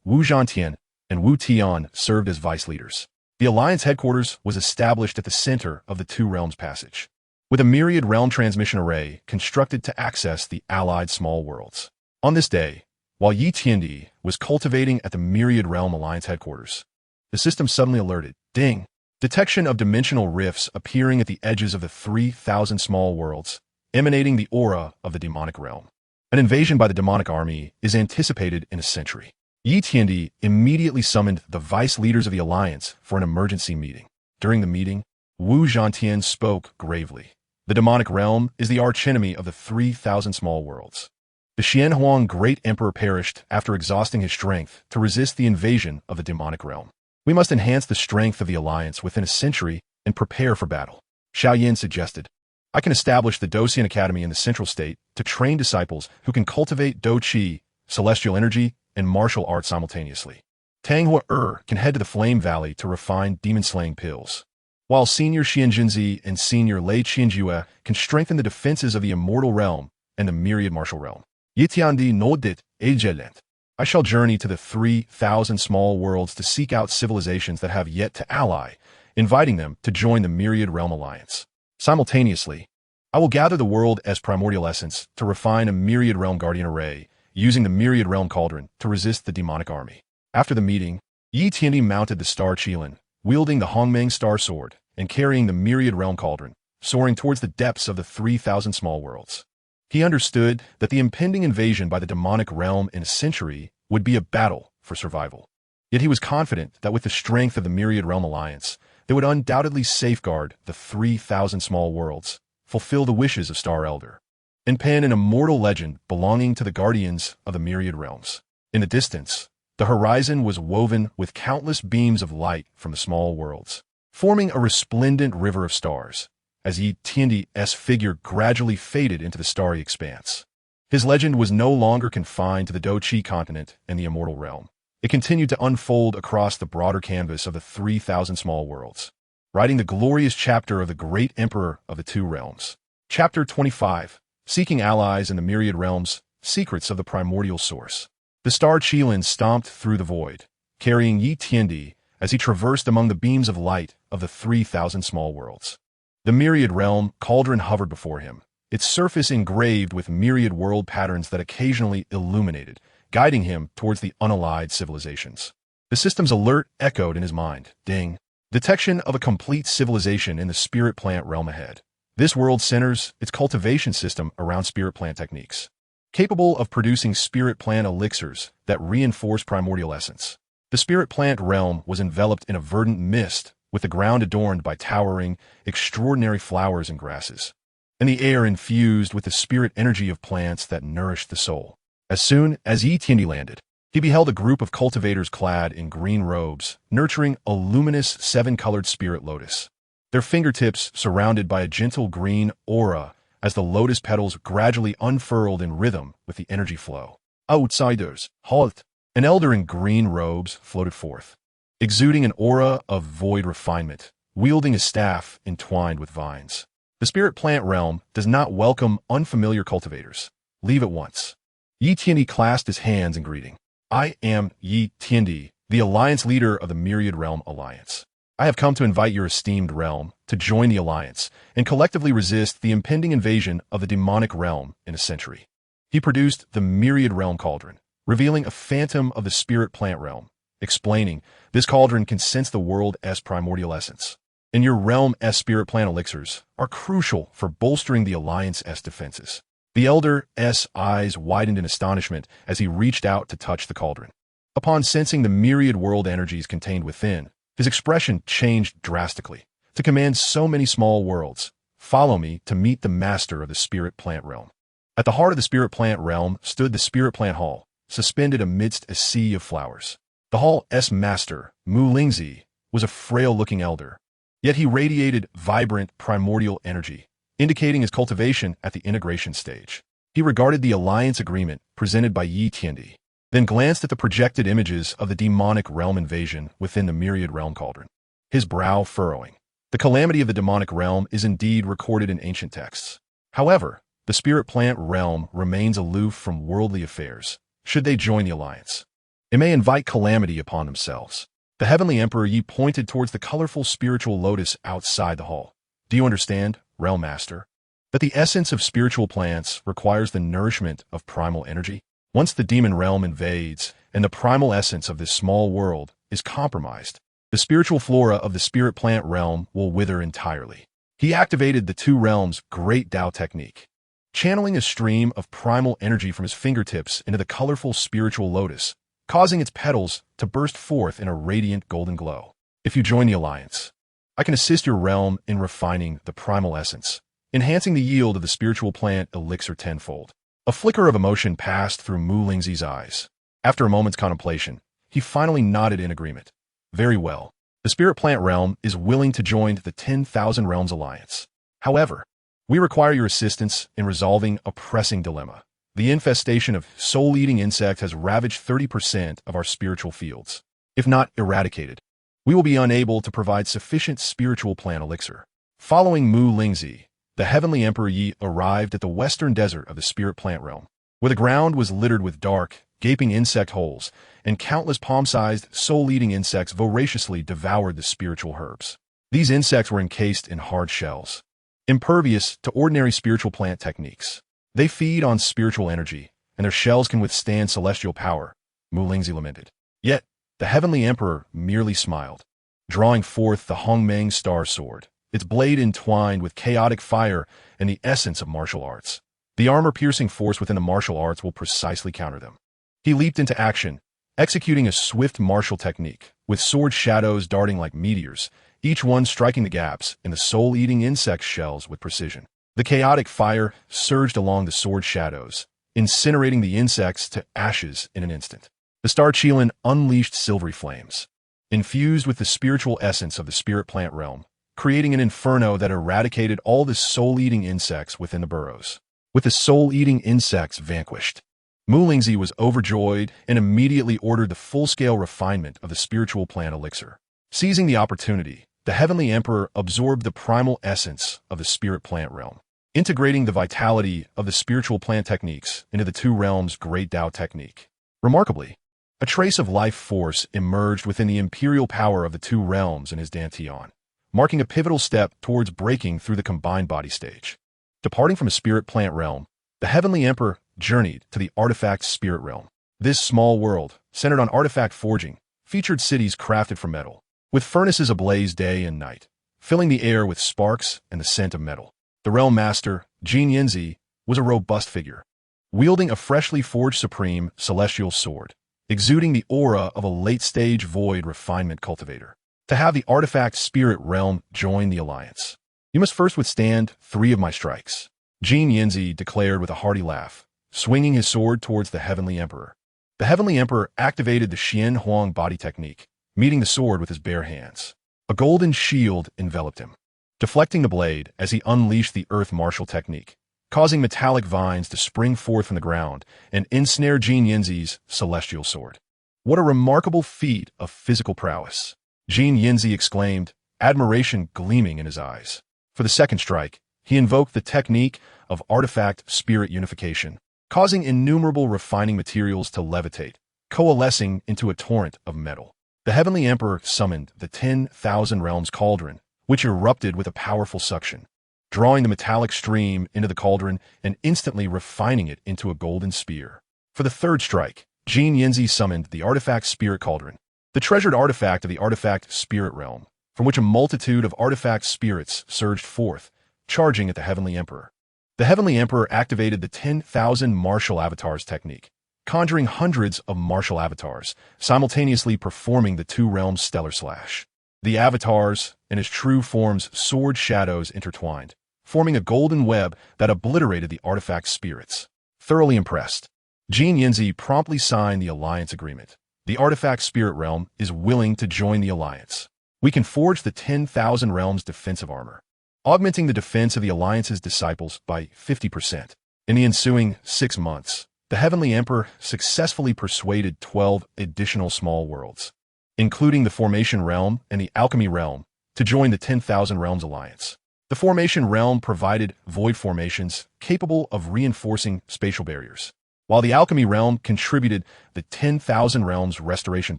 Wu Zhantian, and Wu Tian served as vice leaders. The alliance headquarters was established at the center of the Two Realms Passage, with a myriad realm transmission array constructed to access the allied small worlds. On this day, while Yi Tiandi was cultivating at the Myriad Realm Alliance headquarters, the system suddenly alerted, "Ding! Detection of dimensional rifts appearing at the edges of the 3,000 small worlds, emanating the aura of the demonic realm. An invasion by the demonic army is anticipated in a century." Yi Tiandi immediately summoned the vice leaders of the alliance for an emergency meeting. During the meeting, Wu Zhantian spoke gravely. "The demonic realm is the archenemy of the 3,000 small worlds. The Xianhuang Great Emperor perished after exhausting his strength to resist the invasion of the demonic realm. We must enhance the strength of the alliance within a century and prepare for battle." Xiao Yin suggested, "I can establish the Docian Academy in the central state to train disciples who can cultivate Do Qi, celestial energy, and martial arts simultaneously. Tang Hua can head to the Flame Valley to refine demon-slaying pills, while Senior Xianjinzi and Senior Lei Qianjue can strengthen the defenses of the Immortal Realm and the Myriad Martial Realm. Yi Tiandi nodit agelent. I shall journey to the 3,000 small worlds to seek out civilizations that have yet to ally, inviting them to join the Myriad Realm Alliance. Simultaneously, I will gather the world as primordial essence to refine a Myriad Realm Guardian Array, using the Myriad Realm Cauldron to resist the demonic army." After the meeting, Yi Tiandi mounted the Star Qilin, wielding the Hongmeng Star Sword and carrying the Myriad Realm Cauldron, soaring towards the depths of the 3,000 small worlds. He understood that the impending invasion by the demonic realm in a century would be a battle for survival. Yet he was confident that with the strength of the Myriad Realm Alliance, they would undoubtedly safeguard the 3,000 small worlds, fulfill the wishes of Star Elder, and pen an immortal legend belonging to the guardians of the Myriad Realms. In the distance, the horizon was woven with countless beams of light from the small worlds, forming a resplendent river of stars, as Yi Tiandi's figure gradually faded into the starry expanse. His legend was no longer confined to the Do Qi continent and the Immortal Realm. It continued to unfold across the broader canvas of the 3,000 small worlds. writing the glorious chapter of the great emperor of the two realms. Chapter 25, Seeking Allies in the Myriad Realms, Secrets of the Primordial Source. The star Qingyang stomped through the void, carrying Yi Tiandi as he traversed among the beams of light of the 3,000 small worlds. The Myriad Realm cauldron hovered before him, its surface engraved with myriad world patterns that occasionally illuminated, guiding him towards the unallied civilizations. The system's alert echoed in his mind. Ding. Detection of a complete civilization in the spirit plant realm ahead. This world centers its cultivation system around spirit plant techniques, capable of producing spirit plant elixirs that reinforce primordial essence. The spirit plant realm was enveloped in a verdant mist, with the ground adorned by towering, extraordinary flowers and grasses, and the air infused with the spirit energy of plants that nourished the soul. As soon as Yi Tiandi landed, he beheld a group of cultivators clad in green robes, nurturing a luminous seven-colored spirit lotus, their fingertips surrounded by a gentle green aura as the lotus petals gradually unfurled in rhythm with the energy flow. Outsiders, halt! An elder in green robes floated forth, exuding an aura of void refinement, wielding a staff entwined with vines. The spirit plant realm does not welcome unfamiliar cultivators. Leave at once. Yi Tiandi clasped his hands in greeting. I am Yi Tiandi, the Alliance leader of the Myriad Realm Alliance. I have come to invite your esteemed realm to join the Alliance and collectively resist the impending invasion of the demonic realm in a century. He produced the Myriad Realm Cauldron, revealing a phantom of the spirit plant realm, explaining, this cauldron can sense the world as primordial essence, and your realm as spirit plant elixirs are crucial for bolstering the Alliance's defenses. The elder's eyes widened in astonishment as he reached out to touch the cauldron. Upon sensing the myriad world energies contained within, his expression changed drastically. To command so many small worlds, follow me to meet the master of the spirit plant realm. At the heart of the spirit plant realm stood the spirit plant hall, suspended amidst a sea of flowers. The hall's master, Mu Lingzi, was a frail-looking elder, yet he radiated vibrant primordial energy, indicating his cultivation at the integration stage. He regarded the alliance agreement presented by Yi Tiandi, then glanced at the projected images of the demonic realm invasion within the Myriad Realm Cauldron, his brow furrowing. The calamity of the demonic realm is indeed recorded in ancient texts. However, the spirit plant realm remains aloof from worldly affairs. Should they join the alliance, it may invite calamity upon themselves. The heavenly emperor Yi pointed towards the colorful spiritual lotus outside the hall. Do you understand, Realm Master, that the essence of spiritual plants requires the nourishment of primal energy? Once the demon realm invades and the primal essence of this small world is compromised, the spiritual flora of the spirit plant realm will wither entirely. He activated the two realms' great Tao technique, channeling a stream of primal energy from his fingertips into the colorful spiritual lotus, causing its petals to burst forth in a radiant golden glow. If you join the alliance, I can assist your realm in refining the primal essence, enhancing the yield of the spiritual plant elixir tenfold. A flicker of emotion passed through Mu Lingzi's eyes. After a moment's contemplation, he finally nodded in agreement. Very well. The spirit plant realm is willing to join the 10,000 Realms Alliance. However, we require your assistance in resolving a pressing dilemma. The infestation of soul-eating insects has ravaged 30% of our spiritual fields. If not eradicated, we will be unable to provide sufficient spiritual plant elixir. Following Mu Lingzi, the heavenly emperor Yi arrived at the western desert of the spirit plant realm, where the ground was littered with dark, gaping insect holes, and countless palm-sized, soul-eating insects voraciously devoured the spiritual herbs. These insects were encased in hard shells, impervious to ordinary spiritual plant techniques. They feed on spiritual energy, and their shells can withstand celestial power, Mu Lingzi lamented. Yet, the heavenly emperor merely smiled, drawing forth the Hongmeng star sword, its blade entwined with chaotic fire and the essence of martial arts. The armor-piercing force within the martial arts will precisely counter them. He leaped into action, executing a swift martial technique, with sword shadows darting like meteors, each one striking the gaps in the soul-eating insect shells with precision. The chaotic fire surged along the sword shadows, incinerating the insects to ashes in an instant. The star Qingyang unleashed silvery flames, infused with the spiritual essence of the spirit plant realm, creating an inferno that eradicated all the soul-eating insects within the burrows. With the soul-eating insects vanquished, Mu Lingzi was overjoyed and immediately ordered the full-scale refinement of the spiritual plant elixir. Seizing the opportunity, the Heavenly Emperor absorbed the primal essence of the spirit plant realm, integrating the vitality of the spiritual plant techniques into the two realms' great Tao technique. Remarkably, a trace of life force emerged within the imperial power of the two realms in his dantian, marking a pivotal step towards breaking through the combined body stage. Departing from a spirit plant realm, the Heavenly Emperor journeyed to the artifact spirit realm. This small world, centered on artifact forging, featured cities crafted from metal, with furnaces ablaze day and night, filling the air with sparks and the scent of metal. The realm master, Qingyang, was a robust figure, wielding a freshly forged supreme celestial sword, exuding the aura of a late-stage void refinement cultivator. To have the artifact spirit realm join the alliance, you must first withstand 3 of my strikes, Qingyang declared with a hearty laugh, swinging his sword towards the Heavenly Emperor. The Heavenly Emperor activated the Xian body technique, meeting the sword with his bare hands. A golden shield enveloped him, deflecting the blade as he unleashed the Earth Martial technique, causing metallic vines to spring forth from the ground and ensnare Qingyang's celestial sword. What a remarkable feat of physical prowess! Qingyang exclaimed, admiration gleaming in his eyes. For the second strike, he invoked the technique of artifact spirit unification, causing innumerable refining materials to levitate, coalescing into a torrent of metal. The Heavenly Emperor summoned the 10,000 Realms Cauldron, which erupted with a powerful suction, drawing the metallic stream into the cauldron and instantly refining it into a golden spear. For the third strike, Qingyang summoned the Artifact Spirit Cauldron, the treasured artifact of the Artifact Spirit Realm, from which a multitude of artifact spirits surged forth, charging at the Heavenly Emperor. The Heavenly Emperor activated the 10,000 martial avatars technique, conjuring hundreds of martial avatars, simultaneously performing the two realms' stellar slash. The avatars, in his true form's sword shadows intertwined, forming a golden web that obliterated the artifact spirits. Thoroughly impressed, Qingyang promptly signed the alliance agreement. The artifact spirit realm is willing to join the alliance. We can forge the 10,000 realms defensive armor, augmenting the defense of the alliance's disciples by 50%. In the ensuing 6 months, the Heavenly Emperor successfully persuaded 12 additional small worlds, including the Formation Realm and the Alchemy Realm, to join the 10,000 Realms Alliance. The Formation Realm provided void formations capable of reinforcing spatial barriers, while the Alchemy Realm contributed the 10,000 Realms Restoration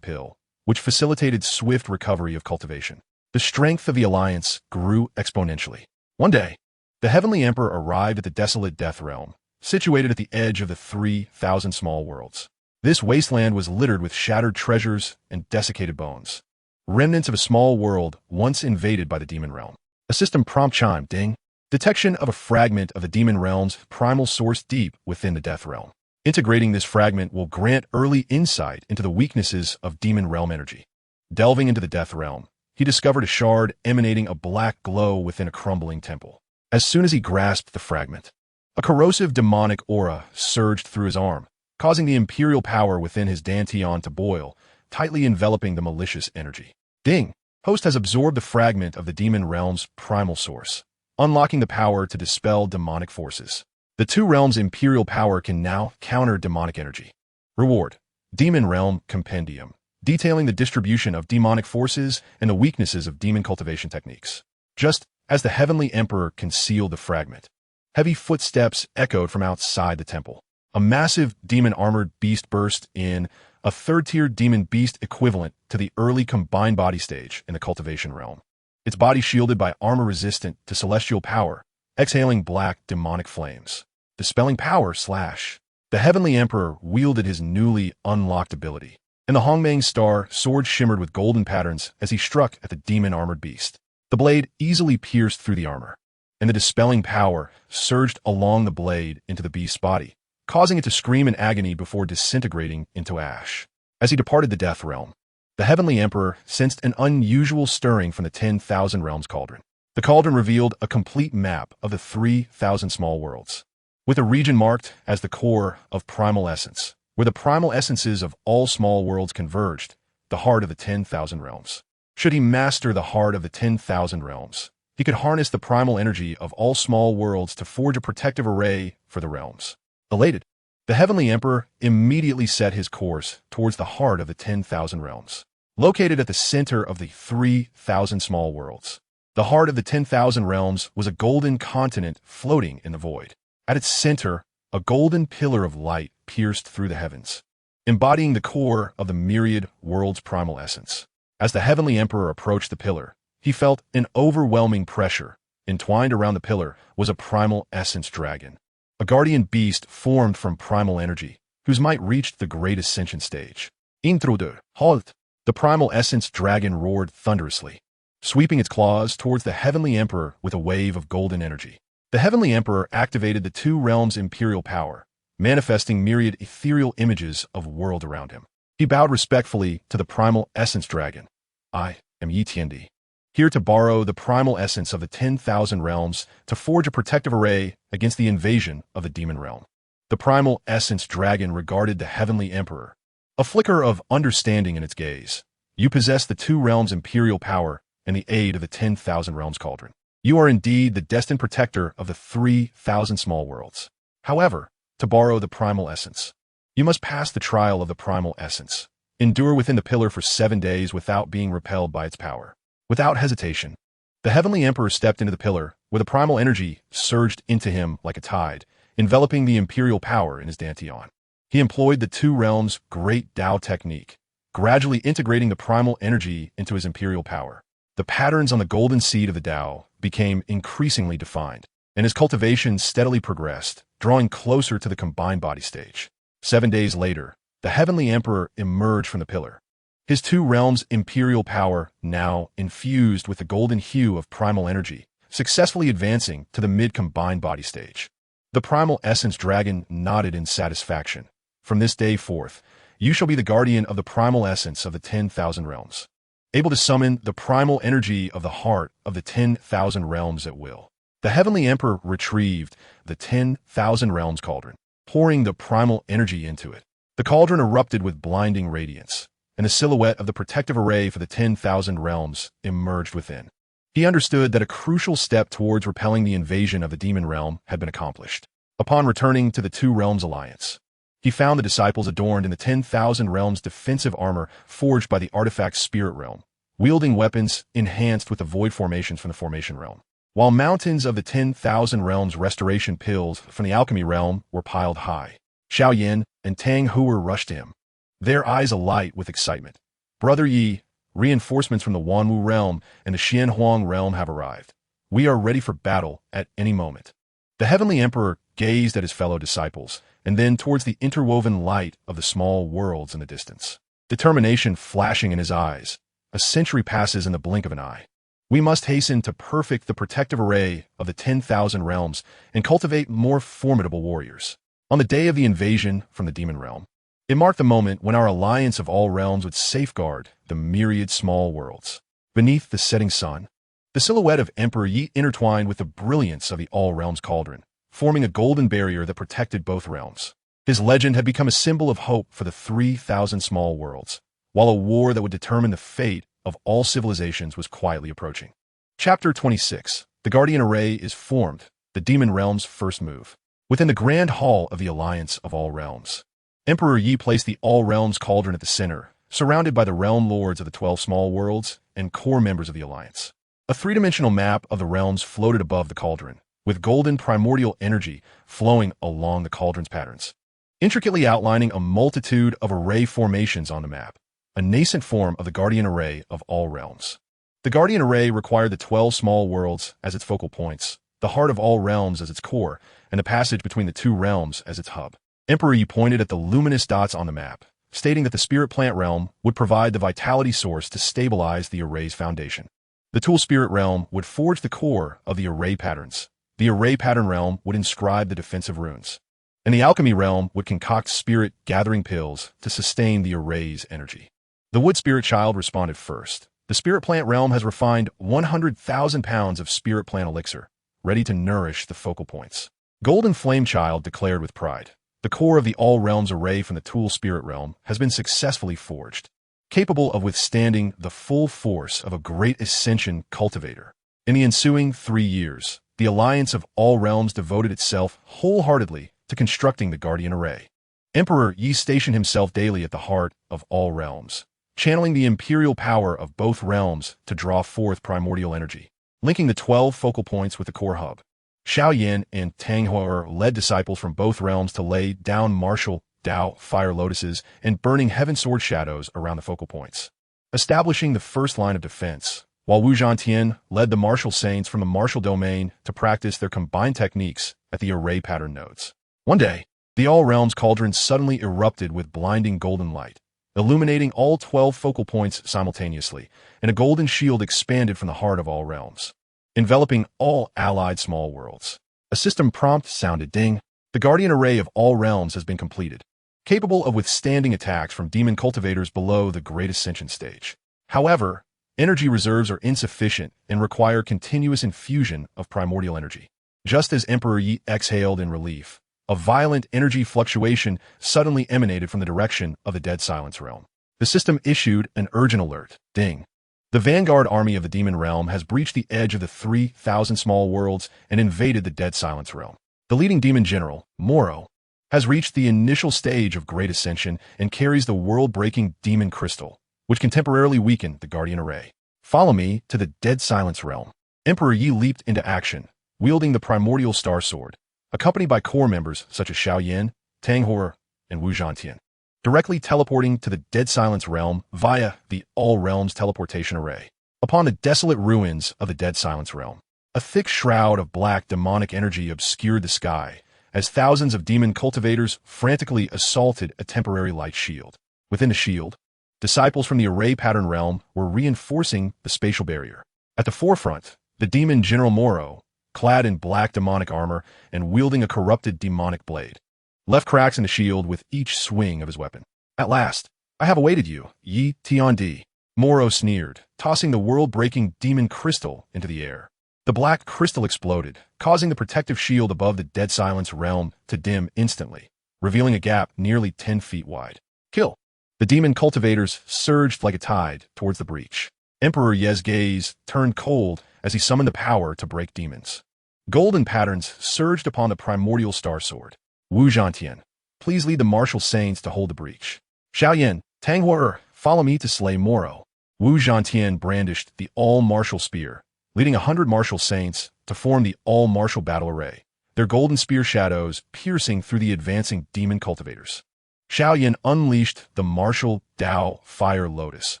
Pill, which facilitated swift recovery of cultivation. The strength of the alliance grew exponentially. One day, the Heavenly Emperor arrived at the desolate Death Realm, situated at the edge of the 3,000 small worlds. This wasteland was littered with shattered treasures and desiccated bones, remnants of a small world once invaded by the Demon Realm. A system prompt chime, ding. Detection of a fragment of the Demon Realm's primal source deep within the Death Realm. Integrating this fragment will grant early insight into the weaknesses of Demon Realm energy. Delving into the Death Realm, he discovered a shard emanating a black glow within a crumbling temple. As soon as he grasped the fragment, a corrosive demonic aura surged through his arm, causing the imperial power within his dantian to boil, tightly enveloping the malicious energy. Ding! Host has absorbed the fragment of the Demon Realm's primal source, unlocking the power to dispel demonic forces. The two realms' imperial power can now counter demonic energy. Reward: Demon Realm Compendium, detailing the distribution of demonic forces and the weaknesses of demon cultivation techniques. Just as the Heavenly Emperor concealed the fragment, heavy footsteps echoed from outside the temple. A massive demon-armored beast burst in, a third-tier demon beast equivalent to the early combined body stage in the cultivation realm. Its body shielded by armor resistant to celestial power, exhaling black demonic flames. Dispelling power slash. The Heavenly Emperor wielded his newly unlocked ability, and the Hongmang star sword shimmered with golden patterns as he struck at the demon-armored beast. The blade easily pierced through the armor, and the dispelling power surged along the blade into the beast's body, causing it to scream in agony before disintegrating into ash. As he departed the Death Realm, the Heavenly Emperor sensed an unusual stirring from the 10,000 Realms Cauldron. The cauldron revealed a complete map of the 3,000 small worlds, with a region marked as the core of primal essence, where the primal essences of all small worlds converged, the heart of the 10,000 realms. Should he master the heart of the 10,000 realms, he could harness the primal energy of all small worlds to forge a protective array for the realms. Elated, the Heavenly Emperor immediately set his course towards the heart of the 10,000 realms. located at the center of the 3,000 small worlds. The heart of the 10,000 realms was a golden continent floating in the void. At its center, a golden pillar of light pierced through the heavens, embodying the core of the myriad world's primal essence. As the heavenly emperor approached the pillar, he felt an overwhelming pressure. Entwined around the pillar was a primal essence dragon, a guardian beast formed from primal energy, whose might reached the great ascension stage. Intruder, halt! The primal essence dragon roared thunderously, sweeping its claws towards the heavenly emperor with a wave of golden energy. The heavenly emperor activated the two realms' imperial power, manifesting myriad ethereal images of world around him. He bowed respectfully to the primal essence dragon. I am Yi Tiandi, here to borrow the primal essence of the 10,000 realms to forge a protective array against the invasion of the demon realm. The primal essence dragon regarded the heavenly emperor, a flicker of understanding in its gaze. You possess the two realms' imperial power and the aid of the 10,000 realms cauldron. You are indeed the destined protector of the 3,000 small worlds. However, to borrow the primal essence, you must pass the trial of the primal essence. Endure within the pillar for 7 days without being repelled by its power. Without hesitation, the heavenly emperor stepped into the pillar, where the primal energy surged into him like a tide, enveloping the imperial power in his dantian. He employed the two realms' great Tao technique, gradually integrating the primal energy into his imperial power. The patterns on the golden seed of the Tao became increasingly defined, and his cultivation steadily progressed, drawing closer to the combined body stage. 7 days later, the heavenly emperor emerged from the pillar, his two realms' imperial power now infused with the golden hue of primal energy, successfully advancing to the mid-combined body stage. The primal essence dragon nodded in satisfaction. From this day forth, you shall be the guardian of the primal essence of the 10,000 realms, able to summon the primal energy of the heart of the 10,000 realms at will. The heavenly emperor retrieved the 10,000 realms cauldron, pouring the primal energy into it. The cauldron erupted with blinding radiance, and the silhouette of the protective array for the 10,000 realms emerged within. He understood that a crucial step towards repelling the invasion of the demon realm had been accomplished. Upon returning to the two realms alliance, he found the disciples adorned in the 10,000 realms defensive armor forged by the artifact spirit realm, wielding weapons enhanced with the void formations from the formation realm, while mountains of the 10,000 realms restoration pills from the alchemy realm were piled high. Xiao Yin and Tang Huer rushed to him, their eyes alight with excitement. Brother Yi, reinforcements from the Wanwu realm and the Xianhuang realm have arrived. We are ready for battle at any moment. The heavenly emperor gazed at his fellow disciples, and then towards the interwoven light of the small worlds in the distance. Determination flashing in his eyes. A century passes in the blink of an eye. We must hasten to perfect the protective array of the 10,000 realms and cultivate more formidable warriors. On the day of the invasion from the demon realm, it marked the moment when our alliance of all realms would safeguard the myriad small worlds. Beneath the setting sun, the silhouette of Emperor Yi intertwined with the brilliance of the All Realms Cauldron, forming a golden barrier that protected both realms. His legend had become a symbol of hope for the 3,000 small worlds, while a war that would determine the fate of all civilizations was quietly approaching. Chapter 26. The Guardian Array is formed, the Demon Realm's first move. Within the Grand Hall of the Alliance of All Realms, Emperor Yi placed the All Realms Cauldron at the center, surrounded by the realm lords of the 12 small worlds and core members of the Alliance. A three-dimensional map of the realms floated above the cauldron, with golden primordial energy flowing along the cauldron's patterns, intricately outlining a multitude of array formations on the map, a nascent form of the Guardian Array of All Realms. The Guardian Array required the 12 small worlds as its focal points, the heart of all realms as its core, and the passage between the two realms as its hub. Emperor Yi pointed at the luminous dots on the map, stating that the spirit plant realm would provide the vitality source to stabilize the array's foundation. The tool spirit realm would forge the core of the array patterns. The array pattern realm would inscribe the defensive runes, and the alchemy realm would concoct spirit gathering pills to sustain the array's energy. The wood spirit child responded first. The spirit plant realm has refined 100,000 pounds of spirit plant elixir, ready to nourish the focal points. Golden Flame Child declared with pride, the core of the All Realms array from the tool spirit realm has been successfully forged, capable of withstanding the full force of a great ascension cultivator. In the ensuing 3 years, the Alliance of All Realms devoted itself wholeheartedly to constructing the Guardian Array. Emperor Yi stationed himself daily at the heart of all realms, channeling the imperial power of both realms to draw forth primordial energy, linking the 12 focal points with the core hub. Xiaoyan and Tang Hua led disciples from both realms to lay down martial Dao fire lotuses and burning heaven sword shadows around the focal points, establishing the first line of defense, while Wu Zhantian led the martial saints from the martial domain to practice their combined techniques at the array pattern nodes. One day, the All Realms cauldron suddenly erupted with blinding golden light, illuminating all 12 focal points simultaneously, and a golden shield expanded from the heart of All Realms, enveloping all allied small worlds. A system prompt sounded ding. The guardian array of All Realms has been completed, capable of withstanding attacks from demon cultivators below the Great Ascension stage. However, energy reserves are insufficient and require continuous infusion of primordial energy. Just as Emperor Yi exhaled in relief, a violent energy fluctuation suddenly emanated from the direction of the Dead Silence realm. The system issued an urgent alert. Ding. The vanguard army of the demon realm has breached the edge of the 3,000 small worlds and invaded the Dead Silence realm. The leading demon general, Moro, has reached the initial stage of Great Ascension and carries the world-breaking demon crystal, which can temporarily weaken the guardian array. Follow me to the Dead Silence realm. Emperor Yi leaped into action, wielding the primordial star sword, accompanied by core members such as Xiaoyan, Tang Hua, and Wu Zhantian, directly teleporting to the Dead Silence realm via the All Realms teleportation array. Upon the desolate ruins of the Dead Silence realm, a thick shroud of black demonic energy obscured the sky as thousands of demon cultivators frantically assaulted a temporary light shield. Within the shield, disciples from the array pattern realm were reinforcing the spatial barrier. At the forefront, the demon General Moro, clad in black demonic armor and wielding a corrupted demonic blade, left cracks in the shield with each swing of his weapon. At last, I have awaited you, Yi Tiandi, Moro sneered, tossing the world-breaking demon crystal into the air. The black crystal exploded, causing the protective shield above the Dead Silence realm to dim instantly, revealing a gap nearly 10 feet wide. Kill! The demon cultivators surged like a tide towards the breach. Emperor Ye's gaze turned cold as he summoned the power to break demons. Golden patterns surged upon the primordial star sword. Wu Zhantian, please lead the martial saints to hold the breach. Xiaoyan, Tang Hua, follow me to slay Moro. Wu Zhantian brandished the all-martial spear, leading 100 martial saints to form the all-martial battle array, their golden spear shadows piercing through the advancing demon cultivators. Xiaoyan unleashed the martial Dao fire lotus,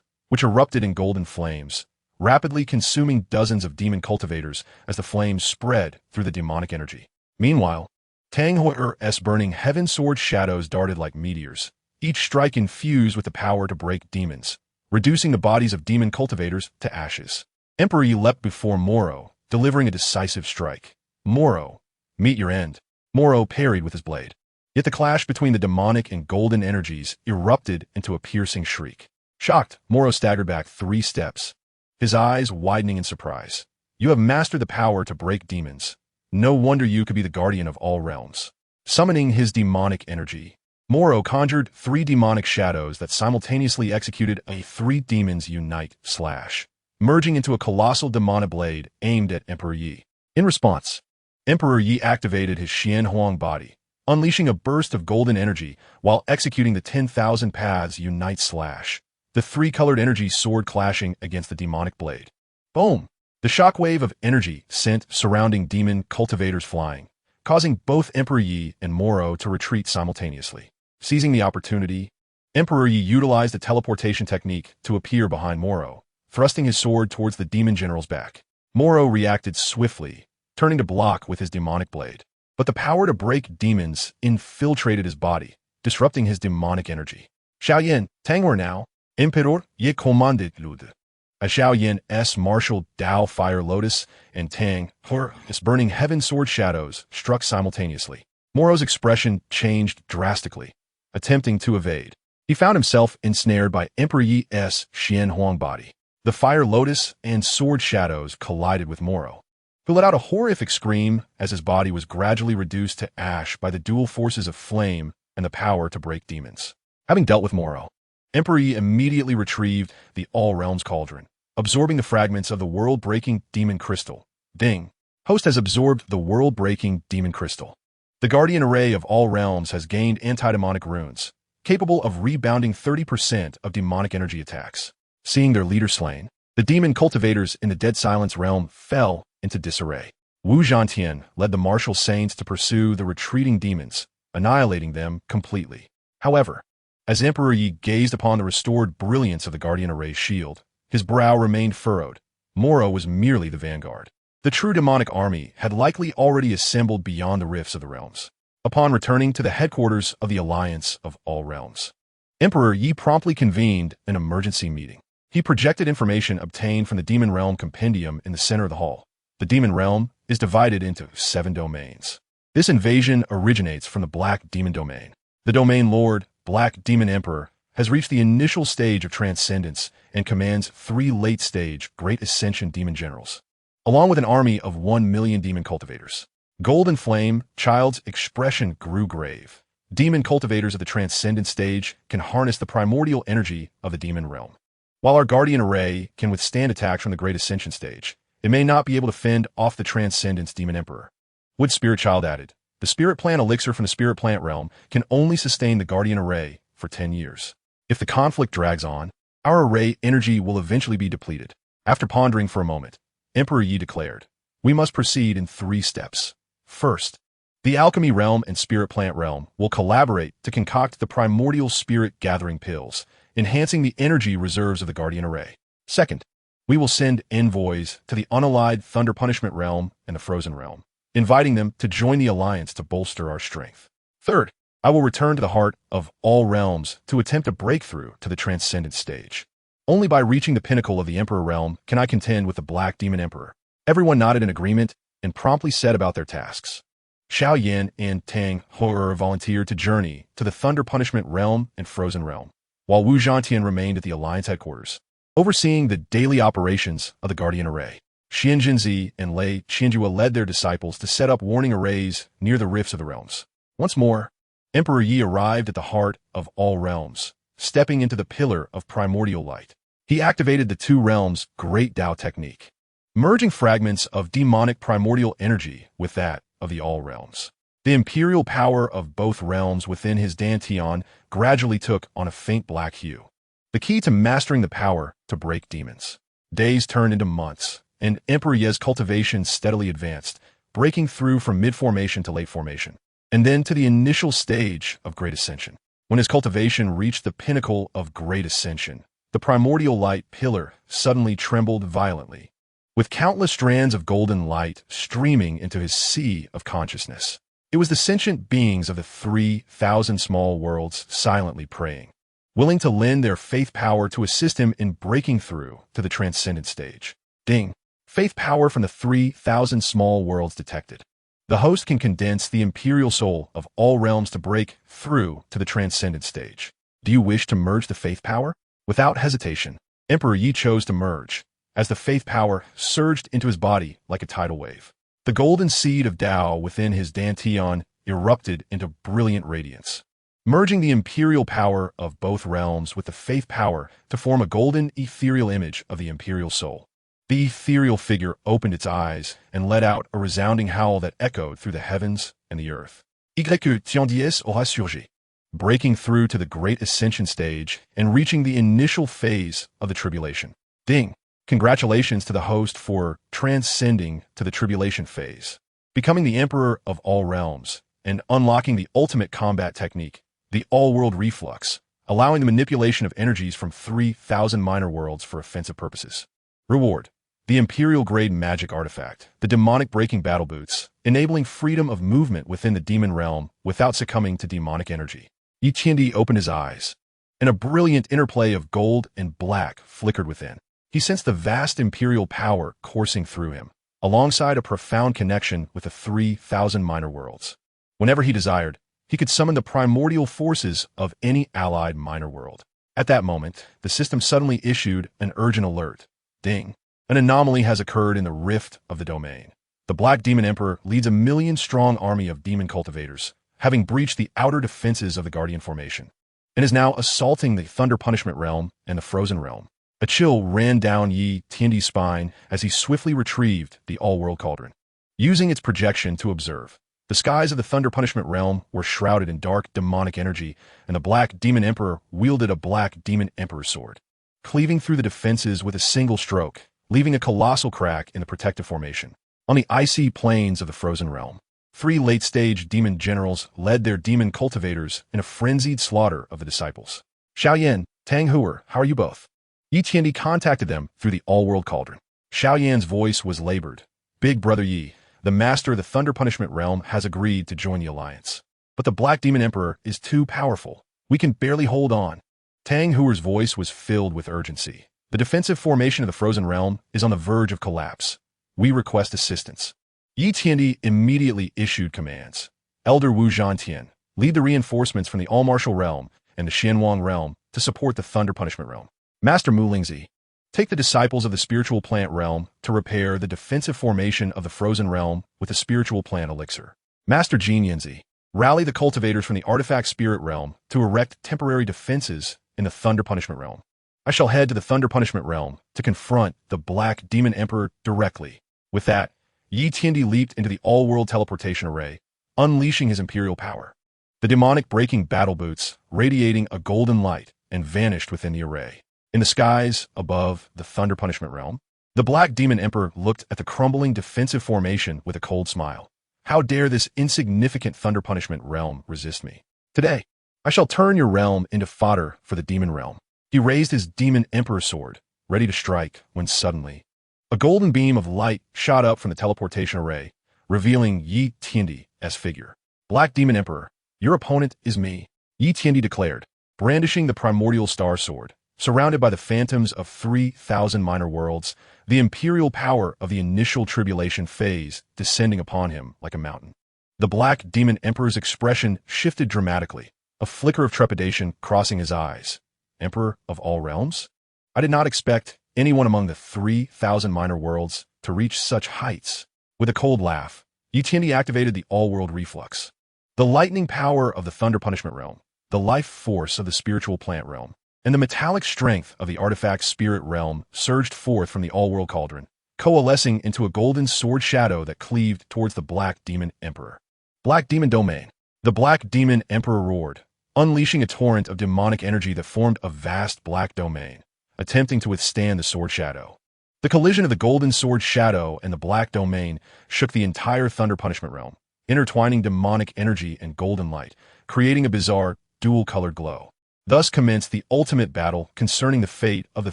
which erupted in golden flames, rapidly consuming dozens of demon cultivators as the flames spread through the demonic energy. Meanwhile, Tang Hua's burning heaven sword shadows darted like meteors, each strike infused with the power to break demons, reducing the bodies of demon cultivators to ashes. Emperor Yi leapt before Moro, delivering a decisive strike. Moro, meet your end. Moro parried with his blade. Yet the clash between the demonic and golden energies erupted into a piercing shriek. Shocked, Moro staggered back 3 steps, his eyes widening in surprise. You have mastered the power to break demons. No wonder you could be the guardian of all realms. Summoning his demonic energy, Moro conjured 3 demonic shadows that simultaneously executed a 3 demons unite slash, merging into a colossal demonic blade aimed at Emperor Yi. In response, Emperor Yi activated his Xianhuang body, unleashing a burst of golden energy while executing the 10,000 paths unite slash, the 3-colored energy sword clashing against the demonic blade. Boom! The shockwave of energy sent surrounding demon cultivators flying, causing both Emperor Yi and Moro to retreat simultaneously. Seizing the opportunity, Emperor Yi utilized the teleportation technique to appear behind Moro, thrusting his sword towards the demon general's back. Moro reacted swiftly, turning to block with his demonic blade. But the power to break demons infiltrated his body, disrupting his demonic energy. Xiaoyan, Tang Hua now, Emperor Yi commanded Lude. A Xiaoyan's martial Dao fire lotus and Tang Hua's burning heaven sword shadows struck simultaneously. Moro's expression changed drastically, attempting to evade. He found himself ensnared by Emperor Yi's Xianhuang body. The fire lotus and sword shadows collided with Moro, who let out a horrific scream as his body was gradually reduced to ash by the dual forces of flame and the power to break demons. Having dealt with Moro, Emperor Yi immediately retrieved the All Realms cauldron, absorbing the fragments of the world-breaking demon crystal. Ding. Host has absorbed the world-breaking demon crystal. The guardian array of all realms has gained anti-demonic runes, capable of rebounding 30% of demonic energy attacks. Seeing their leader slain, the demon cultivators in the Dead Silence realm fell into disarray. Wu Zhantian led the martial saints to pursue the retreating demons, annihilating them completely. However, as Emperor Yi gazed upon the restored brilliance of the Guardian Array's shield, his brow remained furrowed. Moro was merely the vanguard. The true demonic army had likely already assembled beyond the rifts of the realms. Upon returning to the headquarters of the Alliance of All Realms, Emperor Yi promptly convened an emergency meeting. He projected information obtained from the Demon Realm Compendium in the center of the hall. The Demon Realm is divided into 7 domains. This invasion originates from the Black Demon Domain. The Domain Lord, Black Demon Emperor, has reached the initial stage of transcendence and commands 3 late-stage Great Ascension Demon Generals, along with an army of 1 million demon cultivators. Golden Flame, Child's expression grew grave. Demon cultivators of the transcendent stage can harness the primordial energy of the demon realm. While our Guardian Array can withstand attacks from the Great Ascension stage, it may not be able to fend off the Transcendence Demon Emperor. Wood Spirit Child added, the Spirit Plant elixir from the Spirit Plant realm can only sustain the Guardian Array for 10 years. If the conflict drags on, our array energy will eventually be depleted. After pondering for a moment, Emperor Yi declared, we must proceed in 3 steps. First, the Alchemy Realm and Spirit Plant Realm will collaborate to concoct the primordial spirit gathering pills, enhancing the energy reserves of the Guardian Array. Second, we will send envoys to the unallied Thunder Punishment Realm and the Frozen Realm, inviting them to join the Alliance to bolster our strength. Third, I will return to the heart of all realms to attempt a breakthrough to the Transcendent stage. Only by reaching the pinnacle of the Emperor Realm can I contend with the Black Demon Emperor. Everyone nodded in agreement and promptly set about their tasks. Xiao Yan and Tang Hou'er volunteered to journey to the Thunder Punishment Realm and Frozen Realm, while Wu Zhantian remained at the Alliance headquarters, overseeing the daily operations of the Guardian Array. Xian Jinzi and Lei Qianjua led their disciples to set up warning arrays near the rifts of the realms. Once more, Emperor Yi arrived at the heart of all realms, stepping into the pillar of primordial light. He activated the 2 realms' Great Tao technique, merging fragments of demonic primordial energy with that of the all realms. The imperial power of both realms within his dantian gradually took on a faint black hue, the key to mastering the power to break demons. Days turned into months, and Emperor Ye's cultivation steadily advanced, breaking through from mid-formation to late formation, and then to the initial stage of Great Ascension. When his cultivation reached the pinnacle of Great Ascension, the primordial light pillar suddenly trembled violently, with countless strands of golden light streaming into his sea of consciousness. It was the sentient beings of the 3,000 small worlds silently praying, willing to lend their faith power to assist him in breaking through to the transcendent stage. Ding! Faith power from the 3,000 small worlds detected. The host can condense the imperial soul of all realms to break through to the transcendent stage. Do you wish to merge the faith power? Without hesitation, Emperor Yi chose to merge, as the faith power surged into his body like a tidal wave. The golden seed of Tao within his dantian erupted into brilliant radiance, merging the imperial power of both realms with the faith power to form a golden ethereal image of the imperial soul. The ethereal figure opened its eyes and let out a resounding howl that echoed through the heavens and the earth. Qingyang aura surgi, breaking through to the Great Ascension stage and reaching the initial phase of the tribulation. Ding! Congratulations to the host for transcending to the tribulation phase, becoming the Emperor of all realms, and unlocking the ultimate combat technique, the all-world reflux, allowing the manipulation of energies from 3,000 minor worlds for offensive purposes. Reward: the Imperial-grade magic artifact, the demonic breaking battle boots, enabling freedom of movement within the demon realm without succumbing to demonic energy. Yi Qiandi opened his eyes, and a brilliant interplay of gold and black flickered within. He sensed the vast imperial power coursing through him, alongside a profound connection with the 3,000 minor worlds. Whenever he desired, he could summon the primordial forces of any allied minor world. At that moment, the system suddenly issued an urgent alert. Ding! An anomaly has occurred in the rift of the domain. The Black Demon Emperor leads a 1,000,000-strong army of demon cultivators, having breached the outer defenses of the Guardian Formation, and is now assaulting the Thunder Punishment Realm and the Frozen Realm. A chill ran down Yi Tiandi's spine as he swiftly retrieved the all-world cauldron. Using its projection to observe, the The skies of the Thunder Punishment Realm were shrouded in dark demonic energy, and the Black Demon Emperor wielded a Black Demon Emperor's sword, cleaving through the defenses with a single stroke, leaving a colossal crack in the protective formation. On the icy plains of the Frozen Realm, 3 late-stage demon generals led their demon cultivators in a frenzied slaughter of the disciples. Xiaoyan, Tang Huer, how are you both? Yi Tiandi contacted them through the all-world cauldron. Xiaoyan's voice was labored. Big Brother Yi, the master of the Thunder Punishment Realm, has agreed to join the alliance. But the Black Demon Emperor is too powerful. We can barely hold on. Tang Huer's voice was filled with urgency. The defensive formation of the Frozen Realm is on the verge of collapse. We request assistance. Yi Tiandi immediately issued commands. Elder Wu Zhantian, lead the reinforcements from the All-Martial Realm and the Xianwang Realm to support the Thunder Punishment Realm. Master Mu Lingzi, take the disciples of the Spiritual Plant Realm to repair the defensive formation of the Frozen Realm with the Spiritual Plant Elixir. Master Jin Yanzi, rally the cultivators from the Artifact Spirit Realm to erect temporary defenses in the Thunder Punishment Realm. I shall head to the Thunder Punishment Realm to confront the Black Demon Emperor directly. With that, Yi Tiandi leaped into the all-world teleportation array, unleashing his imperial power. The demonic breaking battle boots, radiating a golden light, and vanished within the array. In the skies above the Thunder Punishment Realm, the Black Demon Emperor looked at the crumbling defensive formation with a cold smile. How dare this insignificant Thunder Punishment Realm resist me? Today, I shall turn your realm into fodder for the Demon Realm. He raised his Demon Emperor sword, ready to strike, when suddenly, a golden beam of light shot up from the teleportation array, revealing Yi Tiandi's figure. Black Demon Emperor, your opponent is me, Yi Tiandi declared, brandishing the primordial star sword. Surrounded by the phantoms of 3,000 minor worlds, the imperial power of the initial tribulation phase descending upon him like a mountain. The Black Demon Emperor's expression shifted dramatically, a flicker of trepidation crossing his eyes. Emperor of all realms? I did not expect anyone among the 3,000 minor worlds to reach such heights. With a cold laugh, Yi Tiandi activated the all-world reflux. The lightning power of the Thunder Punishment Realm, the life force of the Spiritual Plant Realm, and the metallic strength of the Artifact Spirit Realm surged forth from the all-world cauldron, coalescing into a golden sword shadow that cleaved towards the Black Demon Emperor. Black Demon Domain. The Black Demon Emperor roared, unleashing a torrent of demonic energy that formed a vast black domain, attempting to withstand the sword shadow. The collision of the golden sword shadow and the black domain shook the entire Thunder Punishment Realm, intertwining demonic energy and golden light, creating a bizarre, dual-colored glow. Thus commenced the ultimate battle concerning the fate of the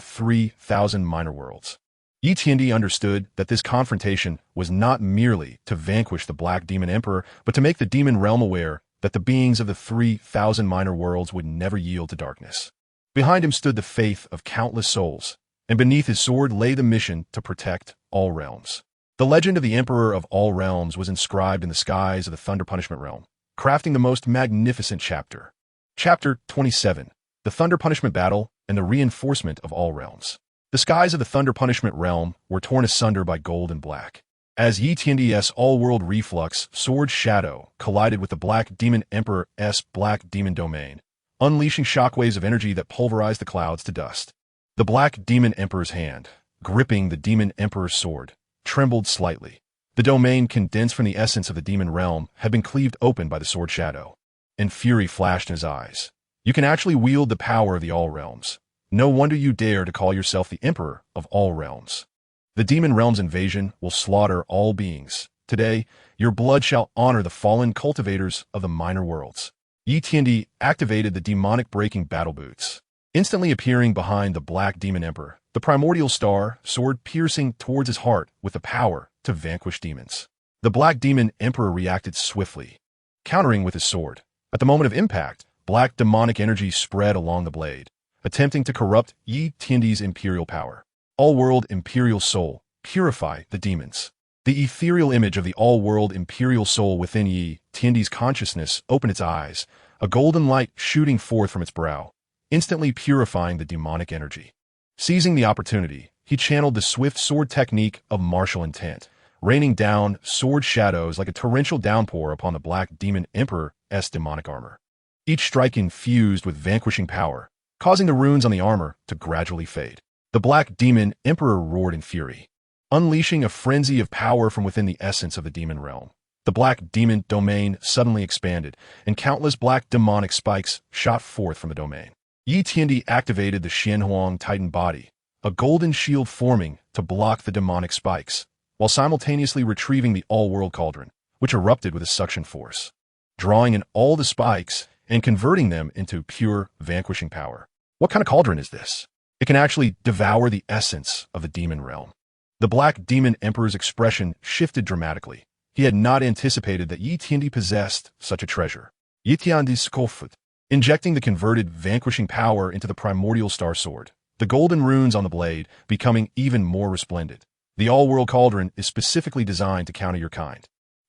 3,000 minor worlds. Yi Tiandi understood that this confrontation was not merely to vanquish the Black Demon Emperor, but to make the demon realm aware that the beings of the 3,000 minor worlds would never yield to darkness. Behind him stood the faith of countless souls, and beneath his sword lay the mission to protect all realms. The legend of the Emperor of all realms was inscribed in the skies of the Thunder Punishment Realm, crafting the most magnificent chapter. Chapter 27, The Thunder Punishment Battle and the Reinforcement of All Realms. The skies of the Thunder Punishment Realm were torn asunder by gold and black. As Yi Tiandi's all-world reflux sword shadow collided with the Black Demon Emperor's Black Demon Domain, unleashing shockwaves of energy that pulverized the clouds to dust. The Black Demon Emperor's hand, gripping the Demon Emperor's sword, trembled slightly. The domain condensed from the essence of the demon realm had been cleaved open by the sword shadow. And fury flashed in his eyes. You can actually wield the power of the all realms. No wonder you dare to call yourself the Emperor of all realms. The demon realm's invasion will slaughter all beings. Today, your blood shall honor the fallen cultivators of the minor worlds. Yi Tiandi activated the demonic breaking battle boots, instantly appearing behind the Black Demon Emperor, the primordial star sword piercing towards his heart with the power to vanquish demons. The Black Demon Emperor reacted swiftly, countering with his sword. At the moment of impact, black demonic energy spread along the blade, attempting to corrupt Yi Tiandi's imperial power. All-world imperial soul, purify the demons. The ethereal image of the all-world imperial soul within Yi Tiandi's consciousness opened its eyes, a golden light shooting forth from its brow, instantly purifying the demonic energy. Seizing the opportunity, he channeled the swift sword technique of martial intent, raining down sword shadows like a torrential downpour upon the Black Demon Emperor's demonic armor. Each strike infused with vanquishing power, causing the runes on the armor to gradually fade. The Black Demon Emperor roared in fury, unleashing a frenzy of power from within the essence of the demon realm. The black demon domain suddenly expanded, and countless black demonic spikes shot forth from the domain. Yi Tiandi activated the Xianhuang Titan body, a golden shield forming to block the demonic spikes, while simultaneously retrieving the all-world cauldron, which erupted with a suction force, drawing in all the spikes and converting them into pure vanquishing power. What kind of cauldron is this? It can actually devour the essence of the demon realm. The Black Demon Emperor's expression shifted dramatically. He had not anticipated that Yi Tiandi possessed such a treasure. Yi Tiandi Skofut, injecting the converted vanquishing power into the primordial star sword, the golden runes on the blade becoming even more resplendent. The all-world cauldron is specifically designed to counter your kind.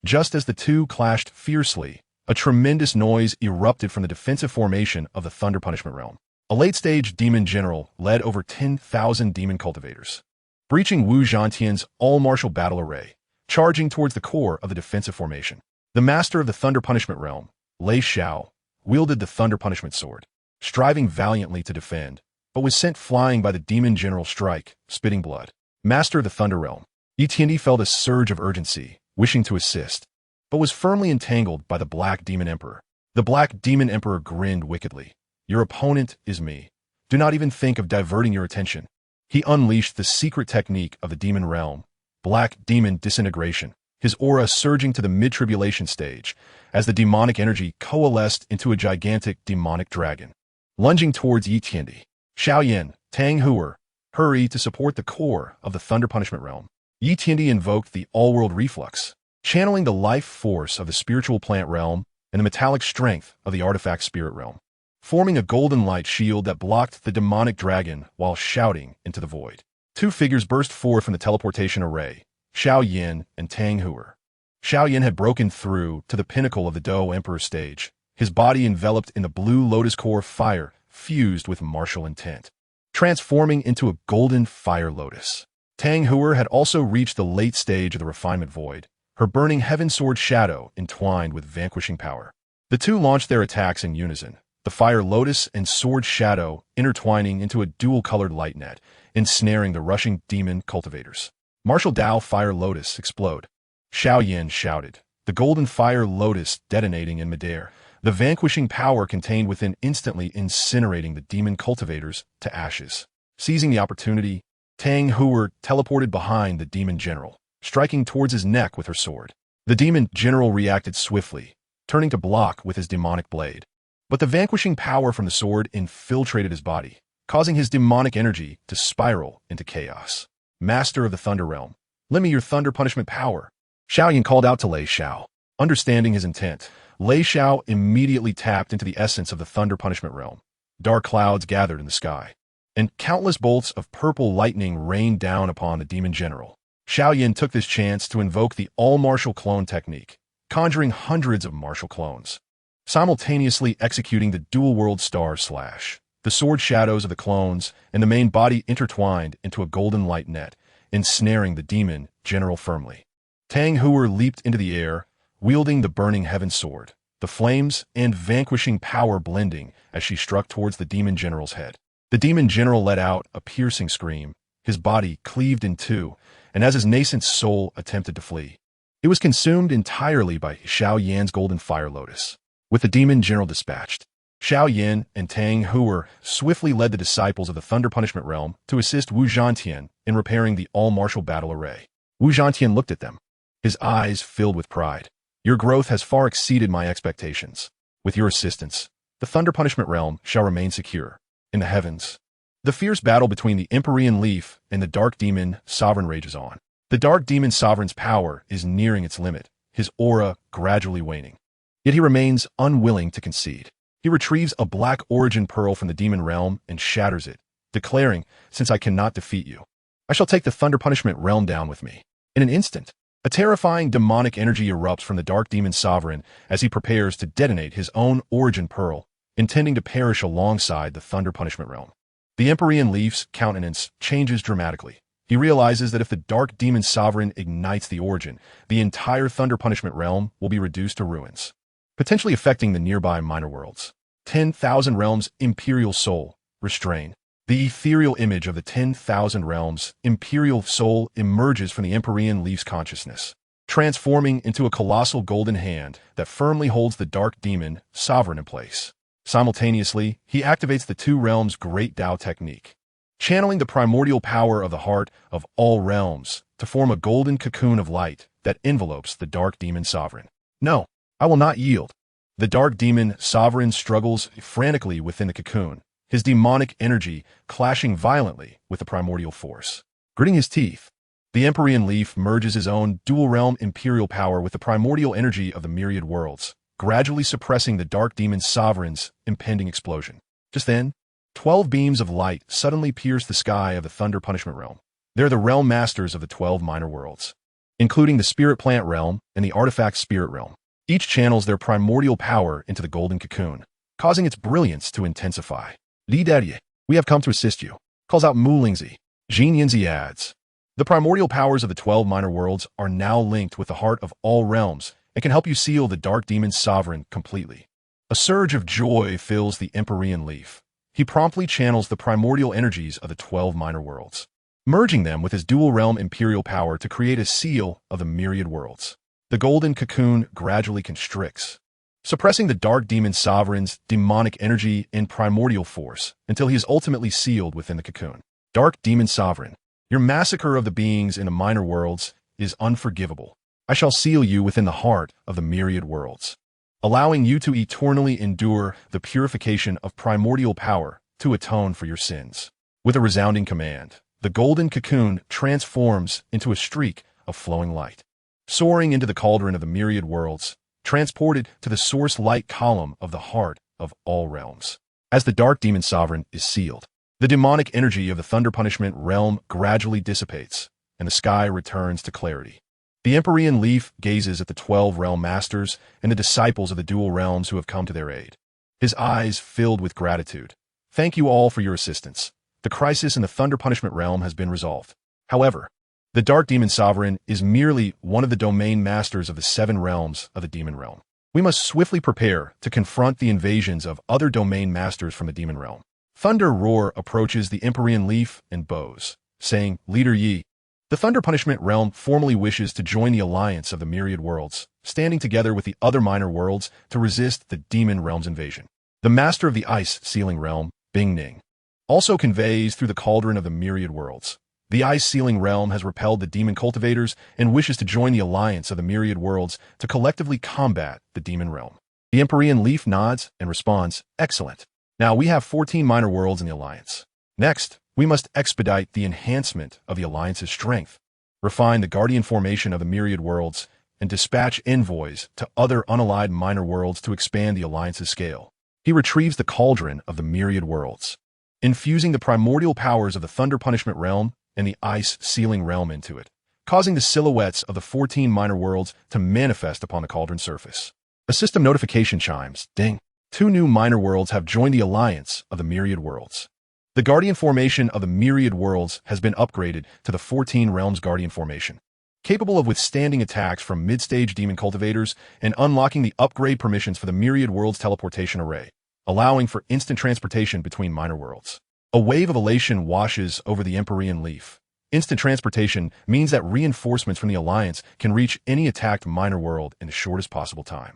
Just as the two clashed fiercely, a tremendous noise erupted from the defensive formation of the Thunder Punishment Realm. A late-stage demon general led over 10,000 demon cultivators, breaching Wu Zhantian's all-martial battle array, charging towards the core of the defensive formation. The master of the Thunder Punishment Realm, Lei Xiao, wielded the Thunder Punishment Sword, striving valiantly to defend, but was sent flying by the demon general's strike, spitting blood. Master of the Thunder Realm, Yi Tiandi felt a surge of urgency, wishing to assist, but was firmly entangled by the Black Demon Emperor. The Black Demon Emperor grinned wickedly. Your opponent is me. Do not even think of diverting your attention. He unleashed the secret technique of the demon realm, Black Demon Disintegration, his aura surging to the mid-tribulation stage as the demonic energy coalesced into a gigantic demonic dragon. Lunging towards Yi Tiandi, Xiaoyan, Tang Huer, hurry to support the core of the Thunder Punishment Realm. Yi Tiandi invoked the all-world reflux, channeling the life force of the spiritual plant realm and the metallic strength of the artifact spirit realm, forming a golden light shield that blocked the demonic dragon while shouting into the void. Two figures burst forth from the teleportation array, Xiao Yin and Tang Huer. Xiao Yin had broken through to the pinnacle of the Dou Emperor stage, his body enveloped in the blue lotus core fire fused with martial intent, transforming into a golden fire lotus. Tang Huer had also reached the late stage of the refinement void, her burning heaven sword shadow entwined with vanquishing power. The two launched their attacks in unison, the fire lotus and sword shadow intertwining into a dual-colored light net, ensnaring the rushing demon cultivators. Martial Dao Fire Lotus explode. Xiao Yin shouted, the golden fire lotus detonating in midair, the vanquishing power contained within instantly incinerating the demon cultivators to ashes. Seizing the opportunity, Tang Huer teleported behind the demon general, striking towards his neck with her sword. The demon general reacted swiftly, turning to block with his demonic blade. But the vanquishing power from the sword infiltrated his body, causing his demonic energy to spiral into chaos. Master of the Thunder Realm, lend me your Thunder Punishment power. Xiaoyan called out to Lei Xiao. Understanding his intent, Lei Xiao immediately tapped into the essence of the Thunder Punishment Realm. Dark clouds gathered in the sky, and countless bolts of purple lightning rained down upon the demon general. Xiaoyan took this chance to invoke the all-martial clone technique, conjuring hundreds of martial clones, simultaneously executing the dual-world star slash. The sword shadows of the clones and the main body intertwined into a golden light net, ensnaring the demon general firmly. Tang Huer leaped into the air, wielding the burning heaven sword, the flames and vanquishing power blending as she struck towards the demon general's head. The demon general let out a piercing scream, his body cleaved in two, and as his nascent soul attempted to flee, it was consumed entirely by Xiao Yan's golden fire lotus. With the demon general dispatched, Xiao Yin and Tang Huer swiftly led the disciples of the Thunder Punishment Realm to assist Wu Zhantian in repairing the all-martial battle array. Wu Zhantian looked at them, his eyes filled with pride. Your growth has far exceeded my expectations. With your assistance, the Thunder Punishment Realm shall remain secure. In the heavens, the fierce battle between the Empyrean Leaf and the Dark Demon Sovereign rages on. The Dark Demon Sovereign's power is nearing its limit, his aura gradually waning. Yet he remains unwilling to concede. He retrieves a black origin pearl from the demon realm and shatters it, declaring, since I cannot defeat you, I shall take the Thunder Punishment Realm down with me. In an instant, a terrifying demonic energy erupts from the Dark Demon Sovereign as he prepares to detonate his own origin pearl, intending to perish alongside the Thunder Punishment Realm. The Empyrean Leaf's countenance changes dramatically. He realizes that if the Dark Demon Sovereign ignites the origin, the entire Thunder Punishment Realm will be reduced to ruins, potentially affecting the nearby minor worlds. 10,000 Realms Imperial Soul, restrain. The ethereal image of the 10,000 Realms Imperial Soul emerges from the Empyrean Leaf's consciousness. transforming into a colossal golden hand that firmly holds the dark demon sovereign in place. Simultaneously, he activates the two realms' great Tao technique, channeling the primordial power of the heart of all realms to form a golden cocoon of light that envelopes the dark demon sovereign. No, I will not yield. The dark demon sovereign struggles frantically within the cocoon, his demonic energy clashing violently with the primordial force. Gritting his teeth, the Empyrean Leaf merges his own dual-realm imperial power with the primordial energy of the myriad worlds, gradually suppressing the dark demon sovereign's impending explosion. Just then, 12 beams of light suddenly pierce the sky of the Thunder Punishment Realm. They're the realm masters of the 12 minor worlds, including the Spirit Plant Realm and the Artifact Spirit Realm. Each channels their primordial power into the golden cocoon, causing its brilliance to intensify. Li Dadie, we have come to assist you, calls out Mu Lingzi. Jin Yinzi adds, the primordial powers of the 12 minor worlds are now linked with the heart of all realms and can help you seal the dark demon's sovereign completely. A surge of joy fills the Empyrean Leaf. He promptly channels the primordial energies of the 12 minor worlds, merging them with his dual-realm imperial power to create a seal of the myriad worlds. The golden cocoon gradually constricts, suppressing the dark demon sovereign's demonic energy and primordial force until he is ultimately sealed within the cocoon. Dark demon sovereign, your massacre of the beings in the minor worlds is unforgivable. I shall seal you within the heart of the myriad worlds, allowing you to eternally endure the purification of primordial power to atone for your sins. With a resounding command, the golden cocoon transforms into a streak of flowing light, soaring into the cauldron of the myriad worlds, transported to the source light column of the heart of all realms. As the dark demon sovereign is sealed, the demonic energy of the Thunder Punishment Realm gradually dissipates, and the sky returns to clarity. The Empyrean Leaf gazes at the 12 realm masters and the disciples of the dual realms who have come to their aid, his eyes filled with gratitude. Thank you all for your assistance. The crisis in the Thunder Punishment Realm has been resolved. However, the Dark Demon Sovereign is merely one of the domain masters of the 7 realms of the Demon Realm. We must swiftly prepare to confront the invasions of other domain masters from the Demon Realm. Thunder Roar approaches the Empyrean Leaf and bows, saying, Leader Yi, the Thunder Punishment Realm formally wishes to join the alliance of the myriad worlds, standing together with the other minor worlds to resist the Demon Realm's invasion. The Master of the Ice Sealing Realm, Bing Ning, also conveys through the cauldron of the myriad worlds. The Ice Sealing Realm has repelled the demon cultivators and wishes to join the alliance of the myriad worlds to collectively combat the Demon Realm. The Empyrean Leaf nods and responds, Excellent. Now we have 14 minor worlds in the alliance. Next, we must expedite the enhancement of the alliance's strength, refine the guardian formation of the myriad worlds, and dispatch envoys to other unallied minor worlds to expand the alliance's scale. He retrieves the cauldron of the myriad worlds, infusing the primordial powers of the Thunder Punishment Realm and the Ice Sealing Realm into it, causing the silhouettes of the 14 minor worlds to manifest upon the cauldron surface. A system notification chimes, ding. 2 new minor worlds have joined the alliance of the myriad worlds. The Guardian Formation of the myriad worlds has been upgraded to the 14 Realms Guardian Formation, capable of withstanding attacks from mid-stage demon cultivators and unlocking the upgrade permissions for the myriad worlds teleportation array, allowing for instant transportation between minor worlds. A wave of elation washes over the Empyrean Leaf. Instant transportation means that reinforcements from the Alliance can reach any attacked minor world in the shortest possible time.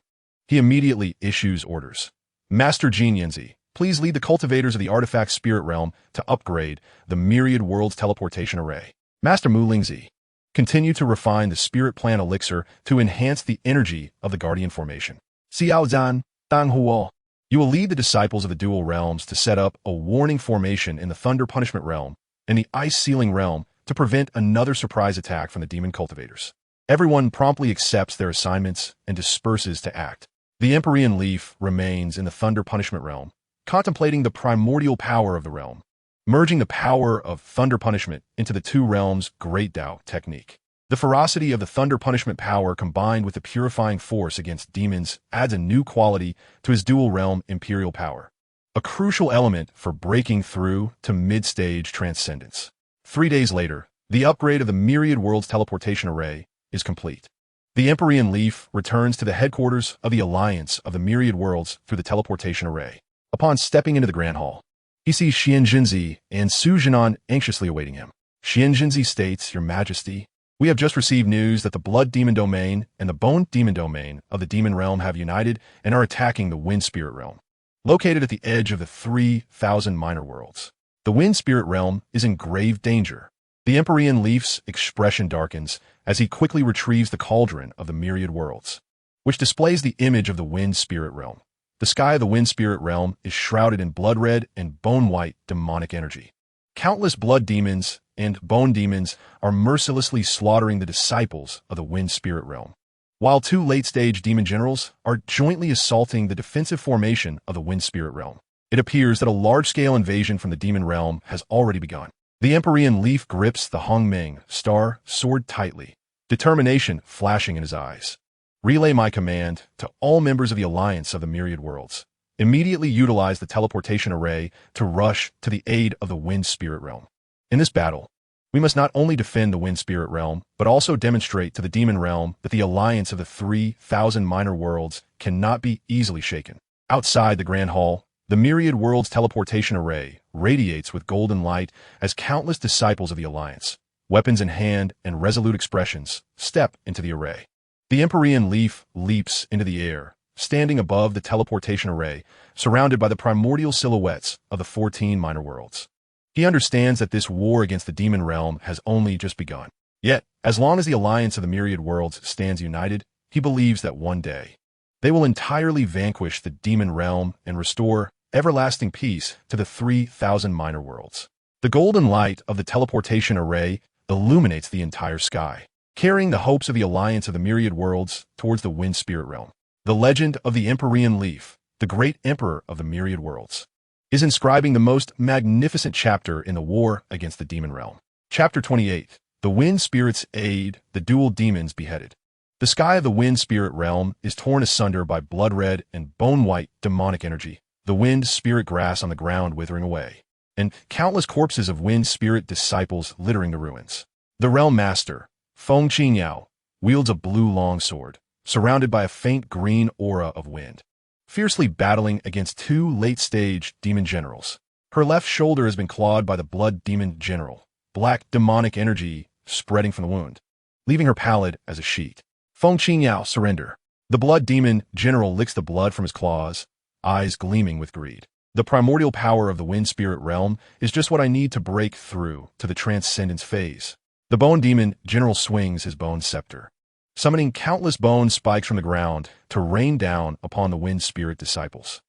He immediately issues orders. Master Jin Yinzi, please lead the cultivators of the Artifact Spirit Realm to upgrade the Myriad Worlds Teleportation Array. Master Mu Lingzi, continue to refine the Spirit Plant Elixir to enhance the energy of the Guardian Formation. Xiao Zhan, Dang Huo, you will lead the disciples of the Dual Realms to set up a warning formation in the Thunder Punishment Realm and the Ice Sealing Realm to prevent another surprise attack from the Demon Cultivators. Everyone promptly accepts their assignments and disperses to act. The Empyrean Leaf remains in the Thunder Punishment Realm, contemplating the primordial power of the realm, merging the power of Thunder Punishment into the 2 realms' Great Tao technique. The ferocity of the Thunder Punishment power combined with the purifying force against demons adds a new quality to his dual realm Imperial power, a crucial element for breaking through to mid-stage transcendence. 3 days later, the upgrade of the Myriad Worlds Teleportation Array is complete. The Empyrean Leaf returns to the headquarters of the Alliance of the Myriad Worlds through the teleportation array. Upon stepping into the Grand Hall, he sees Xian Jinzi and Su Jinan anxiously awaiting him. Xian Jinzi states, Your Majesty, We have just received news that the Blood Demon Domain and the Bone Demon Domain of the Demon Realm have united and are attacking the Wind Spirit Realm. Located at the edge of the 3,000 minor worlds, the Wind Spirit Realm is in grave danger. The Empyrean Leaf's expression darkens as he quickly retrieves the cauldron of the myriad worlds, which displays the image of the Wind Spirit Realm. The sky of the Wind Spirit Realm is shrouded in blood red and bone white demonic energy. Countless blood demons and bone demons are mercilessly slaughtering the disciples of the Wind Spirit Realm, while two late-stage demon generals are jointly assaulting the defensive formation of the Wind Spirit Realm. It appears that a large-scale invasion from the demon realm has already begun. The Empyrean Leaf grips the Hongmeng star sword tightly, determination flashing in his eyes. Relay my command to all members of the Alliance of the Myriad Worlds. Immediately utilize the teleportation array to rush to the aid of the Wind Spirit Realm. In this battle, we must not only defend the Wind Spirit Realm, but also demonstrate to the Demon Realm that the alliance of the 3,000 minor worlds cannot be easily shaken. Outside the Grand Hall, the Myriad Worlds teleportation array radiates with golden light as countless disciples of the alliance, weapons in hand and resolute expressions, step into the array. The Empyrean Leaf leaps into the air, standing above the teleportation array, surrounded by the primordial silhouettes of the 14 minor worlds. He understands that this war against the demon realm has only just begun. Yet, as long as the alliance of the myriad worlds stands united, he believes that one day they will entirely vanquish the demon realm and restore everlasting peace to the 3,000 minor worlds. The golden light of the teleportation array illuminates the entire sky, carrying the hopes of the alliance of the myriad worlds towards the Wind Spirit Realm. The legend of the Empyrean Leaf, the great emperor of the myriad worlds, is inscribing the most magnificent chapter in the war against the demon realm. Chapter 28. The Wind Spirit's Aid, the dual demons beheaded. The sky of the Wind Spirit Realm is torn asunder by blood red and bone white demonic energy, the wind spirit grass on the ground withering away, and countless corpses of wind spirit disciples littering the ruins. The realm master, Feng Qingyang, wields a blue longsword, surrounded by a faint green aura of wind, fiercely battling against two late-stage demon generals. Her left shoulder has been clawed by the blood demon general, black demonic energy spreading from the wound, leaving her pallid as a sheet. Feng Qingyang surrender. The blood demon general licks the blood from his claws, eyes gleaming with greed. The primordial power of the Wind Spirit Realm is just what I need to break through to the transcendence phase. The bone demon general swings his bone scepter, summoning countless bone spikes from the ground to rain down upon the Wind Spirit disciples.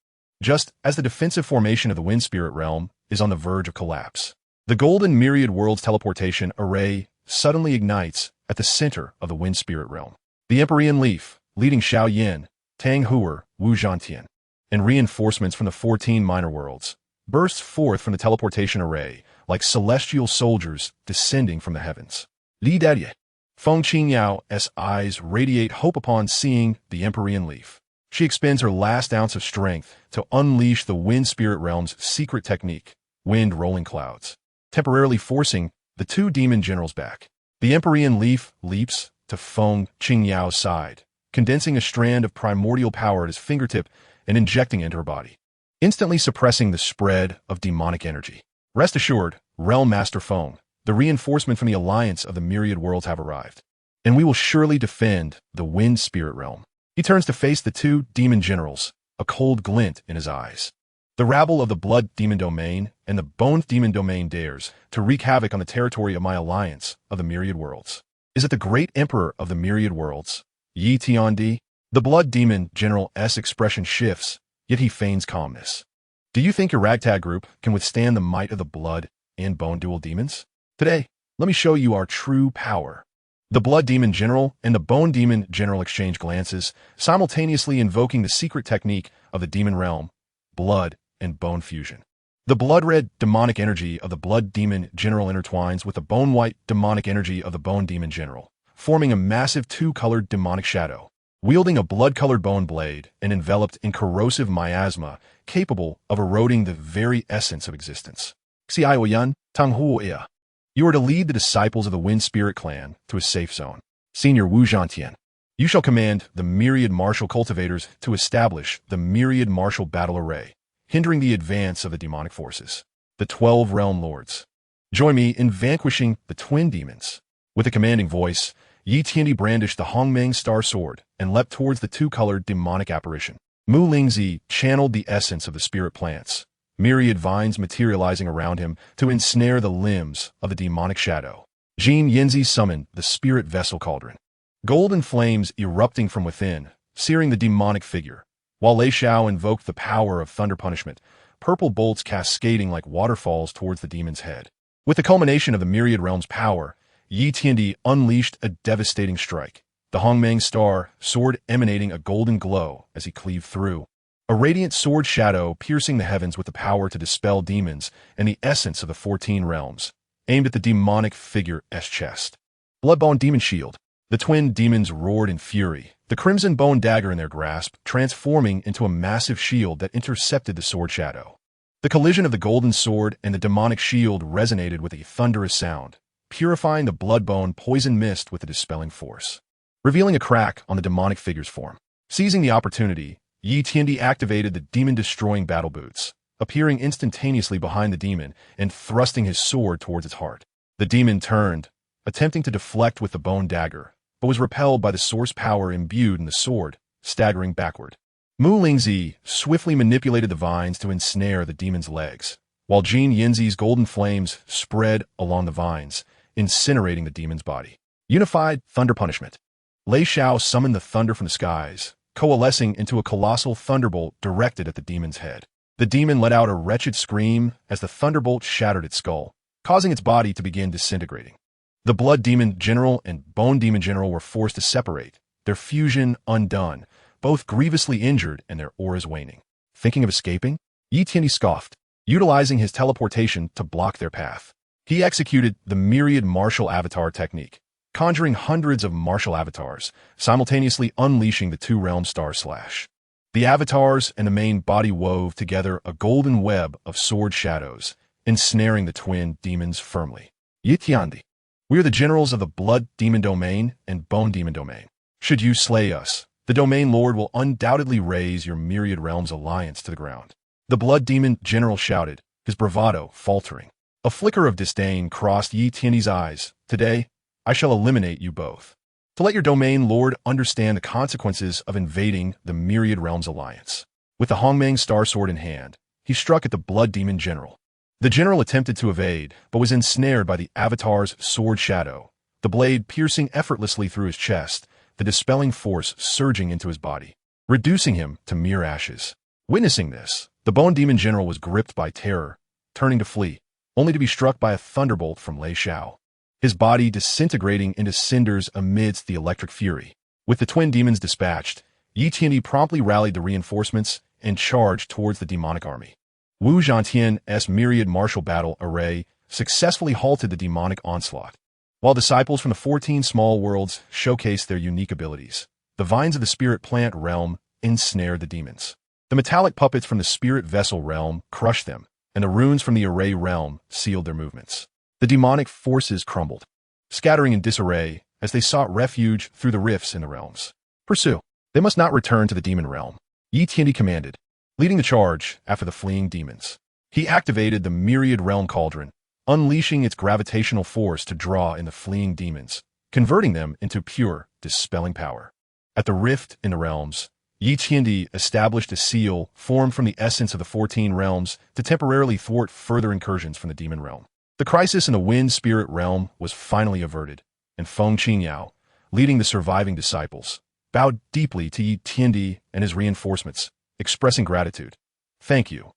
Just as the defensive formation of the Wind Spirit Realm is on the verge of collapse, the golden myriad worlds teleportation array suddenly ignites at the center of the Wind Spirit Realm. The Empyrean Leaf, leading Xiao Yin, Tang Huer, Wu Zhantian, and reinforcements from the 14 minor worlds, bursts forth from the teleportation array like celestial soldiers descending from the heavens. Li Dadye. Feng Qingyang's eyes radiate hope upon seeing the Empyrean Leaf. She expends her last ounce of strength to unleash the Wind Spirit Realm's secret technique, wind rolling clouds, temporarily forcing the two demon generals back. The Empyrean Leaf leaps to Feng Qingyang's side, condensing a strand of primordial power at his fingertip and injecting it into her body, instantly suppressing the spread of demonic energy. Rest assured, Realm Master Feng, the reinforcement from the alliance of the myriad worlds have arrived, and we will surely defend the Wind Spirit Realm. He turns to face the two demon generals, a cold glint in his eyes. The rabble of the Blood Demon Domain and the Bone Demon Domain dares to wreak havoc on the territory of my alliance of the myriad worlds. Is it the great emperor of the myriad worlds, Yi Tiandi? The Blood Demon General's expression shifts, yet he feigns calmness. Do you think your ragtag group can withstand the might of the Blood and Bone dual demons? Today, let me show you our true power. The Blood Demon General and the Bone Demon General exchange glances, simultaneously invoking the secret technique of the demon realm, blood and bone fusion. The blood-red demonic energy of the Blood Demon General intertwines with the bone-white demonic energy of the Bone Demon General, forming a massive two-colored demonic shadow, wielding a blood-colored bone blade and enveloped in corrosive miasma capable of eroding the very essence of existence. Xiaoyan, Tanghuoya. You are to lead the disciples of the Wind Spirit Clan to a safe zone. Senior Wu Zhantian. You shall command the myriad martial cultivators to establish the myriad martial battle array, hindering the advance of the demonic forces. The 12 Realm Lords. Join me in vanquishing the twin demons. With a commanding voice, Yi Tiandi brandished the Hongmeng star sword and leapt towards the two-colored demonic apparition. Mu Lingzi channeled the essence of the spirit plants, myriad vines materializing around him to ensnare the limbs of the demonic shadow. Jin Yinzi summoned the spirit vessel cauldron, golden flames erupting from within, searing the demonic figure, while Lei Xiao invoked the power of thunder punishment, purple bolts cascading like waterfalls towards the demon's head. With the culmination of the myriad realm's power, Yi Tiandi unleashed a devastating strike, the Hongmeng star sword emanating a golden glow as he cleaved through. A radiant sword shadow piercing the heavens with the power to dispel demons and the essence of the 14 realms, aimed at the demonic figure's chest. Bloodbone demon shield. The twin demons roared in fury, the crimson bone dagger in their grasp transforming into a massive shield that intercepted the sword shadow. The collision of the golden sword and the demonic shield resonated with a thunderous sound, purifying the bloodbone poison mist with a dispelling force, revealing a crack on the demonic figure's form. Seizing the opportunity, Yi Tiandi activated the demon-destroying battle boots, appearing instantaneously behind the demon and thrusting his sword towards its heart. The demon turned, attempting to deflect with the bone dagger, but was repelled by the source power imbued in the sword, staggering backward. Mu Lingzi swiftly manipulated the vines to ensnare the demon's legs, while Jin Yinzi's golden flames spread along the vines, incinerating the demon's body. Unified thunder punishment. Lei Xiao summoned the thunder from the skies, coalescing into a colossal thunderbolt directed at the demon's head. The demon let out a wretched scream as the thunderbolt shattered its skull, causing its body to begin disintegrating. The Blood Demon General and Bone Demon General were forced to separate, their fusion undone, both grievously injured and their auras waning. Thinking of escaping? Yi Tiandi scoffed, utilizing his teleportation to block their path. He executed the myriad martial avatar technique, conjuring hundreds of martial avatars, simultaneously unleashing the two-realm star slash. The avatars and the main body wove together a golden web of sword shadows, ensnaring the twin demons firmly. Yi Tiandi. We are the generals of the Blood Demon Domain and Bone Demon Domain. Should you slay us, the Domain Lord will undoubtedly raise your myriad realms alliance to the ground. The Blood Demon General shouted, his bravado faltering. A flicker of disdain crossed Yi Tiandi's eyes. Today, I shall eliminate you both. To let your Domain Lord understand the consequences of invading the myriad realms alliance. With the Hongmeng star sword in hand, he struck at the Blood Demon General. The general attempted to evade, but was ensnared by the Avatar's sword shadow, the blade piercing effortlessly through his chest, the dispelling force surging into his body, reducing him to mere ashes. Witnessing this, the Bone Demon General was gripped by terror, turning to flee, only to be struck by a thunderbolt from Lei Xiao, his body disintegrating into cinders amidst the electric fury. With the twin demons dispatched, Yi Tiandi promptly rallied the reinforcements and charged towards the demonic army. Wu Zhantian's myriad martial battle array successfully halted the demonic onslaught. While disciples from the 14 small worlds showcased their unique abilities, the vines of the spirit plant realm ensnared the demons. The metallic puppets from the spirit vessel realm crushed them, and the runes from the array realm sealed their movements. The demonic forces crumbled, scattering in disarray as they sought refuge through the rifts in the realms. Pursue. They must not return to the demon realm. Yi Tiandi commanded, leading the charge after the fleeing demons. He activated the myriad realm cauldron, unleashing its gravitational force to draw in the fleeing demons, converting them into pure, dispelling power. At the rift in the realms, Yi Tiandi established a seal formed from the essence of the 14 realms to temporarily thwart further incursions from the demon realm. The crisis in the wind spirit realm was finally averted, and Feng Qingyang, leading the surviving disciples, bowed deeply to Yi Tiandi and his reinforcements, expressing gratitude. Thank you,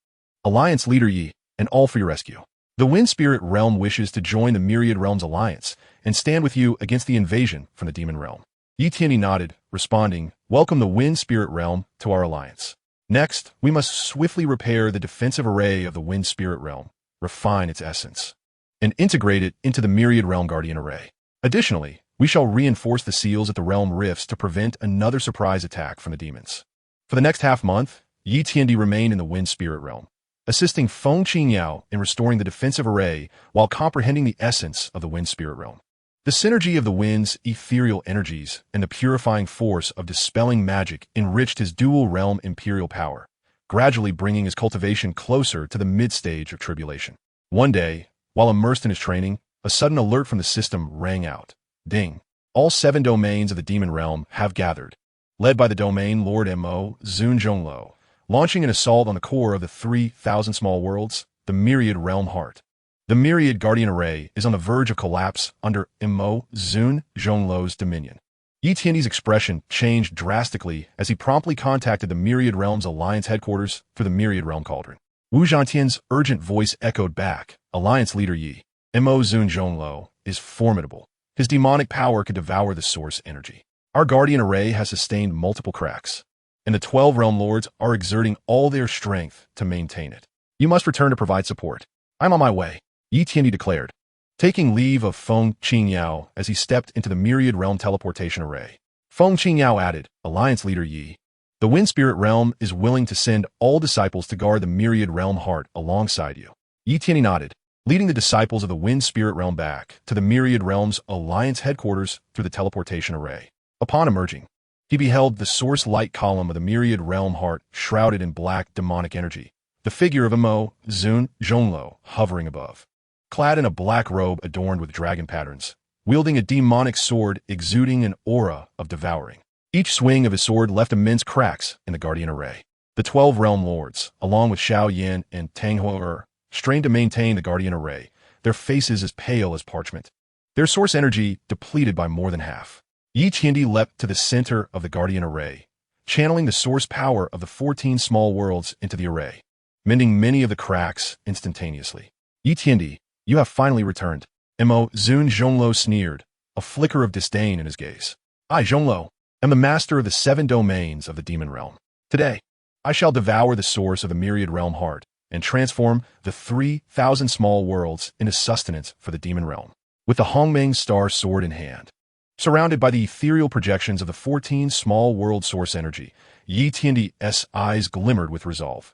Alliance Leader Yi, and all for your rescue. The Wind Spirit Realm wishes to join the Myriad Realms Alliance and stand with you against the invasion from the Demon Realm. Yi Tiandi nodded, responding, welcome the Wind Spirit Realm to our alliance. Next, we must swiftly repair the defensive array of the Wind Spirit Realm, refine its essence, and integrate it into the Myriad Realm Guardian Array. Additionally, we shall reinforce the seals at the realm rifts to prevent another surprise attack from the demons. For the next half-month, Yi Tiandi remained in the Wind Spirit Realm, assisting Feng Qingyang in restoring the defensive array while comprehending the essence of the Wind Spirit Realm. The synergy of the wind's ethereal energies and the purifying force of dispelling magic enriched his dual-realm imperial power, gradually bringing his cultivation closer to the mid-stage of tribulation. One day, while immersed in his training, a sudden alert from the system rang out. Ding. All 7 domains of the demon realm have gathered, led by the domain Lord Mo Zunjonglo, launching an assault on the core of the 3,000 small worlds, the myriad realm heart. The myriad guardian array is on the verge of collapse under Mo Zunjonglo's dominion. Yi Tiandi's expression changed drastically as he promptly contacted the Myriad Realms Alliance headquarters for the Myriad Realm Cauldron. Wu Zhantian's urgent voice echoed back, Alliance leader Yi. Mo Zunjonglo is formidable. His demonic power could devour the source energy. Our guardian array has sustained multiple cracks, and the 12 realm lords are exerting all their strength to maintain it. You must return to provide support. I'm on my way, Yi Tiandi declared, taking leave of Feng Qingyang as he stepped into the Myriad Realm teleportation array. Feng Qingyang added, Alliance leader Yi, the Wind Spirit Realm is willing to send all disciples to guard the Myriad Realm heart alongside you. Yi Tiandi nodded, leading the disciples of the Wind Spirit Realm back to the Myriad Realms Alliance headquarters through the teleportation array. Upon emerging, he beheld the source light column of the Myriad Realm heart shrouded in black demonic energy, the figure of Mo Zunjonglo hovering above. Clad in a black robe adorned with dragon patterns, wielding a demonic sword exuding an aura of devouring. Each swing of his sword left immense cracks in the guardian array. The 12 realm lords, along with Xiao Yin and Tang Huo, strained to maintain the guardian array, their faces as pale as parchment. Their source energy depleted by more than half. Yi Tiandi leapt to the center of the guardian array, channeling the source power of the 14 small worlds into the array, mending many of the cracks instantaneously. Yi Tiandi, you have finally returned. Mo Zunjonglo sneered, a flicker of disdain in his gaze. I, Zhonglo, am the master of the 7 domains of the demon realm. Today, I shall devour the source of the myriad realm heart and transform the 3,000 small worlds into sustenance for the demon realm. With the Hongmeng star sword in hand, surrounded by the ethereal projections of the 14 small world source energy, Yi Tiandi's eyes glimmered with resolve.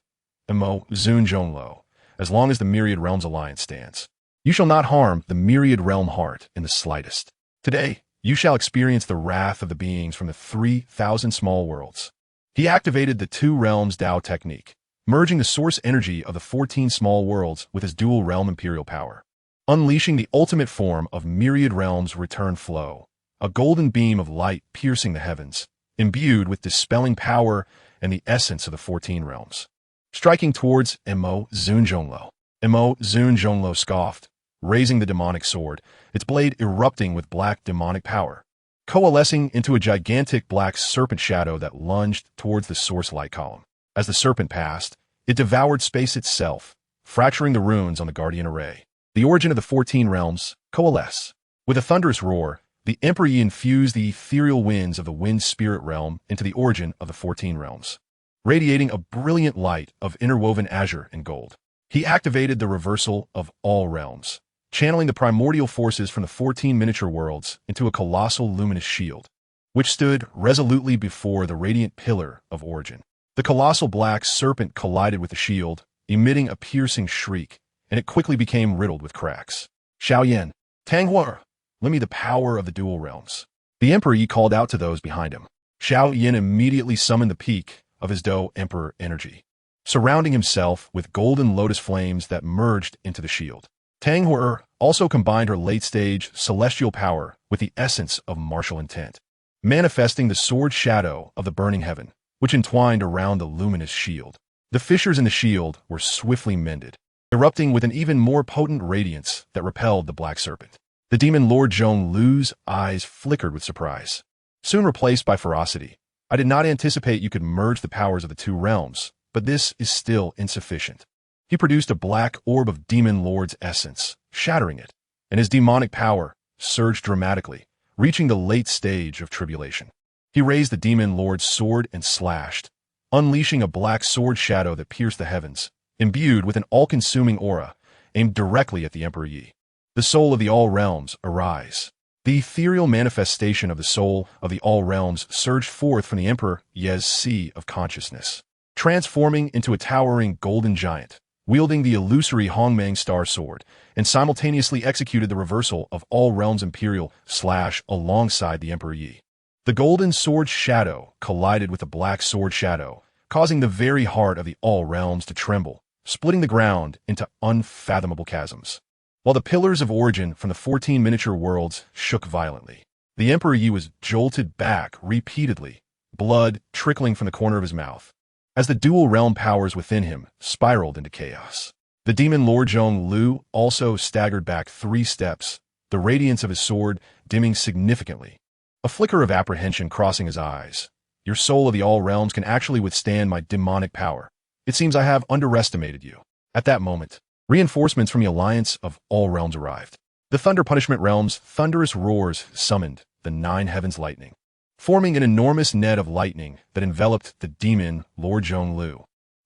Mo Zunjonglo, as long as the Myriad Realms Alliance stands, you shall not harm the Myriad Realm heart in the slightest. Today, you shall experience the wrath of the beings from the 3,000 small worlds. He activated the 2 realms Dao technique, merging the source energy of the 14 small worlds with his dual realm imperial power, unleashing the ultimate form of Myriad Realms return flow, a golden beam of light piercing the heavens, imbued with dispelling power and the essence of the 14 realms. Striking towards Mo Zunjonglo. Mo Zunjonglo scoffed, raising the demonic sword, its blade erupting with black demonic power, coalescing into a gigantic black serpent shadow that lunged towards the source light column. As the serpent passed, it devoured space itself, fracturing the runes on the guardian array. The origin of the 14 realms coalesce. With a thunderous roar, the Emperor Yi infused the ethereal winds of the Wind Spirit Realm into the origin of the 14 realms, radiating a brilliant light of interwoven azure and gold. He activated the reversal of all realms, channeling the primordial forces from the 14 miniature worlds into a colossal luminous shield, which stood resolutely before the radiant pillar of origin. The colossal black serpent collided with the shield, emitting a piercing shriek, and it quickly became riddled with cracks. Xiao Yin, Tang Huo, lend me the power of the dual realms. The Emperor Yi called out to those behind him. Xiao Yin immediately summoned the peak of his Do Emperor energy, surrounding himself with golden lotus flames that merged into the shield. Tang Huo also combined her late-stage celestial power with the essence of martial intent, manifesting the sword shadow of the burning heaven, which entwined around the luminous shield. The fissures in the shield were swiftly mended, erupting with an even more potent radiance that repelled the black serpent. The demon Lord Zhong Lu's eyes flickered with surprise, soon replaced by ferocity. I did not anticipate you could merge the powers of the 2 realms, but this is still insufficient. He produced a black orb of Demon Lord's essence, shattering it, and his demonic power surged dramatically, reaching the late stage of tribulation. He raised the Demon Lord's sword and slashed, unleashing a black sword shadow that pierced the heavens, imbued with an all-consuming aura, aimed directly at the Emperor Yi. The soul of the All Realms, arise. The ethereal manifestation of the soul of the All Realms surged forth from the Emperor Yi's sea of consciousness, transforming into a towering golden giant, wielding the illusory Hongmeng star sword, and simultaneously executed the reversal of All Realms Imperial / alongside the Emperor Yi. The golden sword shadow collided with the black sword shadow, causing the very heart of the All Realms to tremble, splitting the ground into unfathomable chasms. while the pillars of origin from the 14 miniature worlds shook violently. The Emperor Yi was jolted back repeatedly, blood trickling from the corner of his mouth, as the dual realm powers within him spiraled into chaos. The demon Lord Zhong Lu also staggered back 3 steps, the radiance of his sword dimming significantly, a flicker of apprehension crossing his eyes. Your soul of the all realms can actually withstand my demonic power. It seems I have underestimated you. At that moment, reinforcements from the alliance of all realms arrived. The Thunder Punishment Realm's thunderous roars summoned the 9 heavens lightning, forming an enormous net of lightning that enveloped the demon Lord Zhong Lu.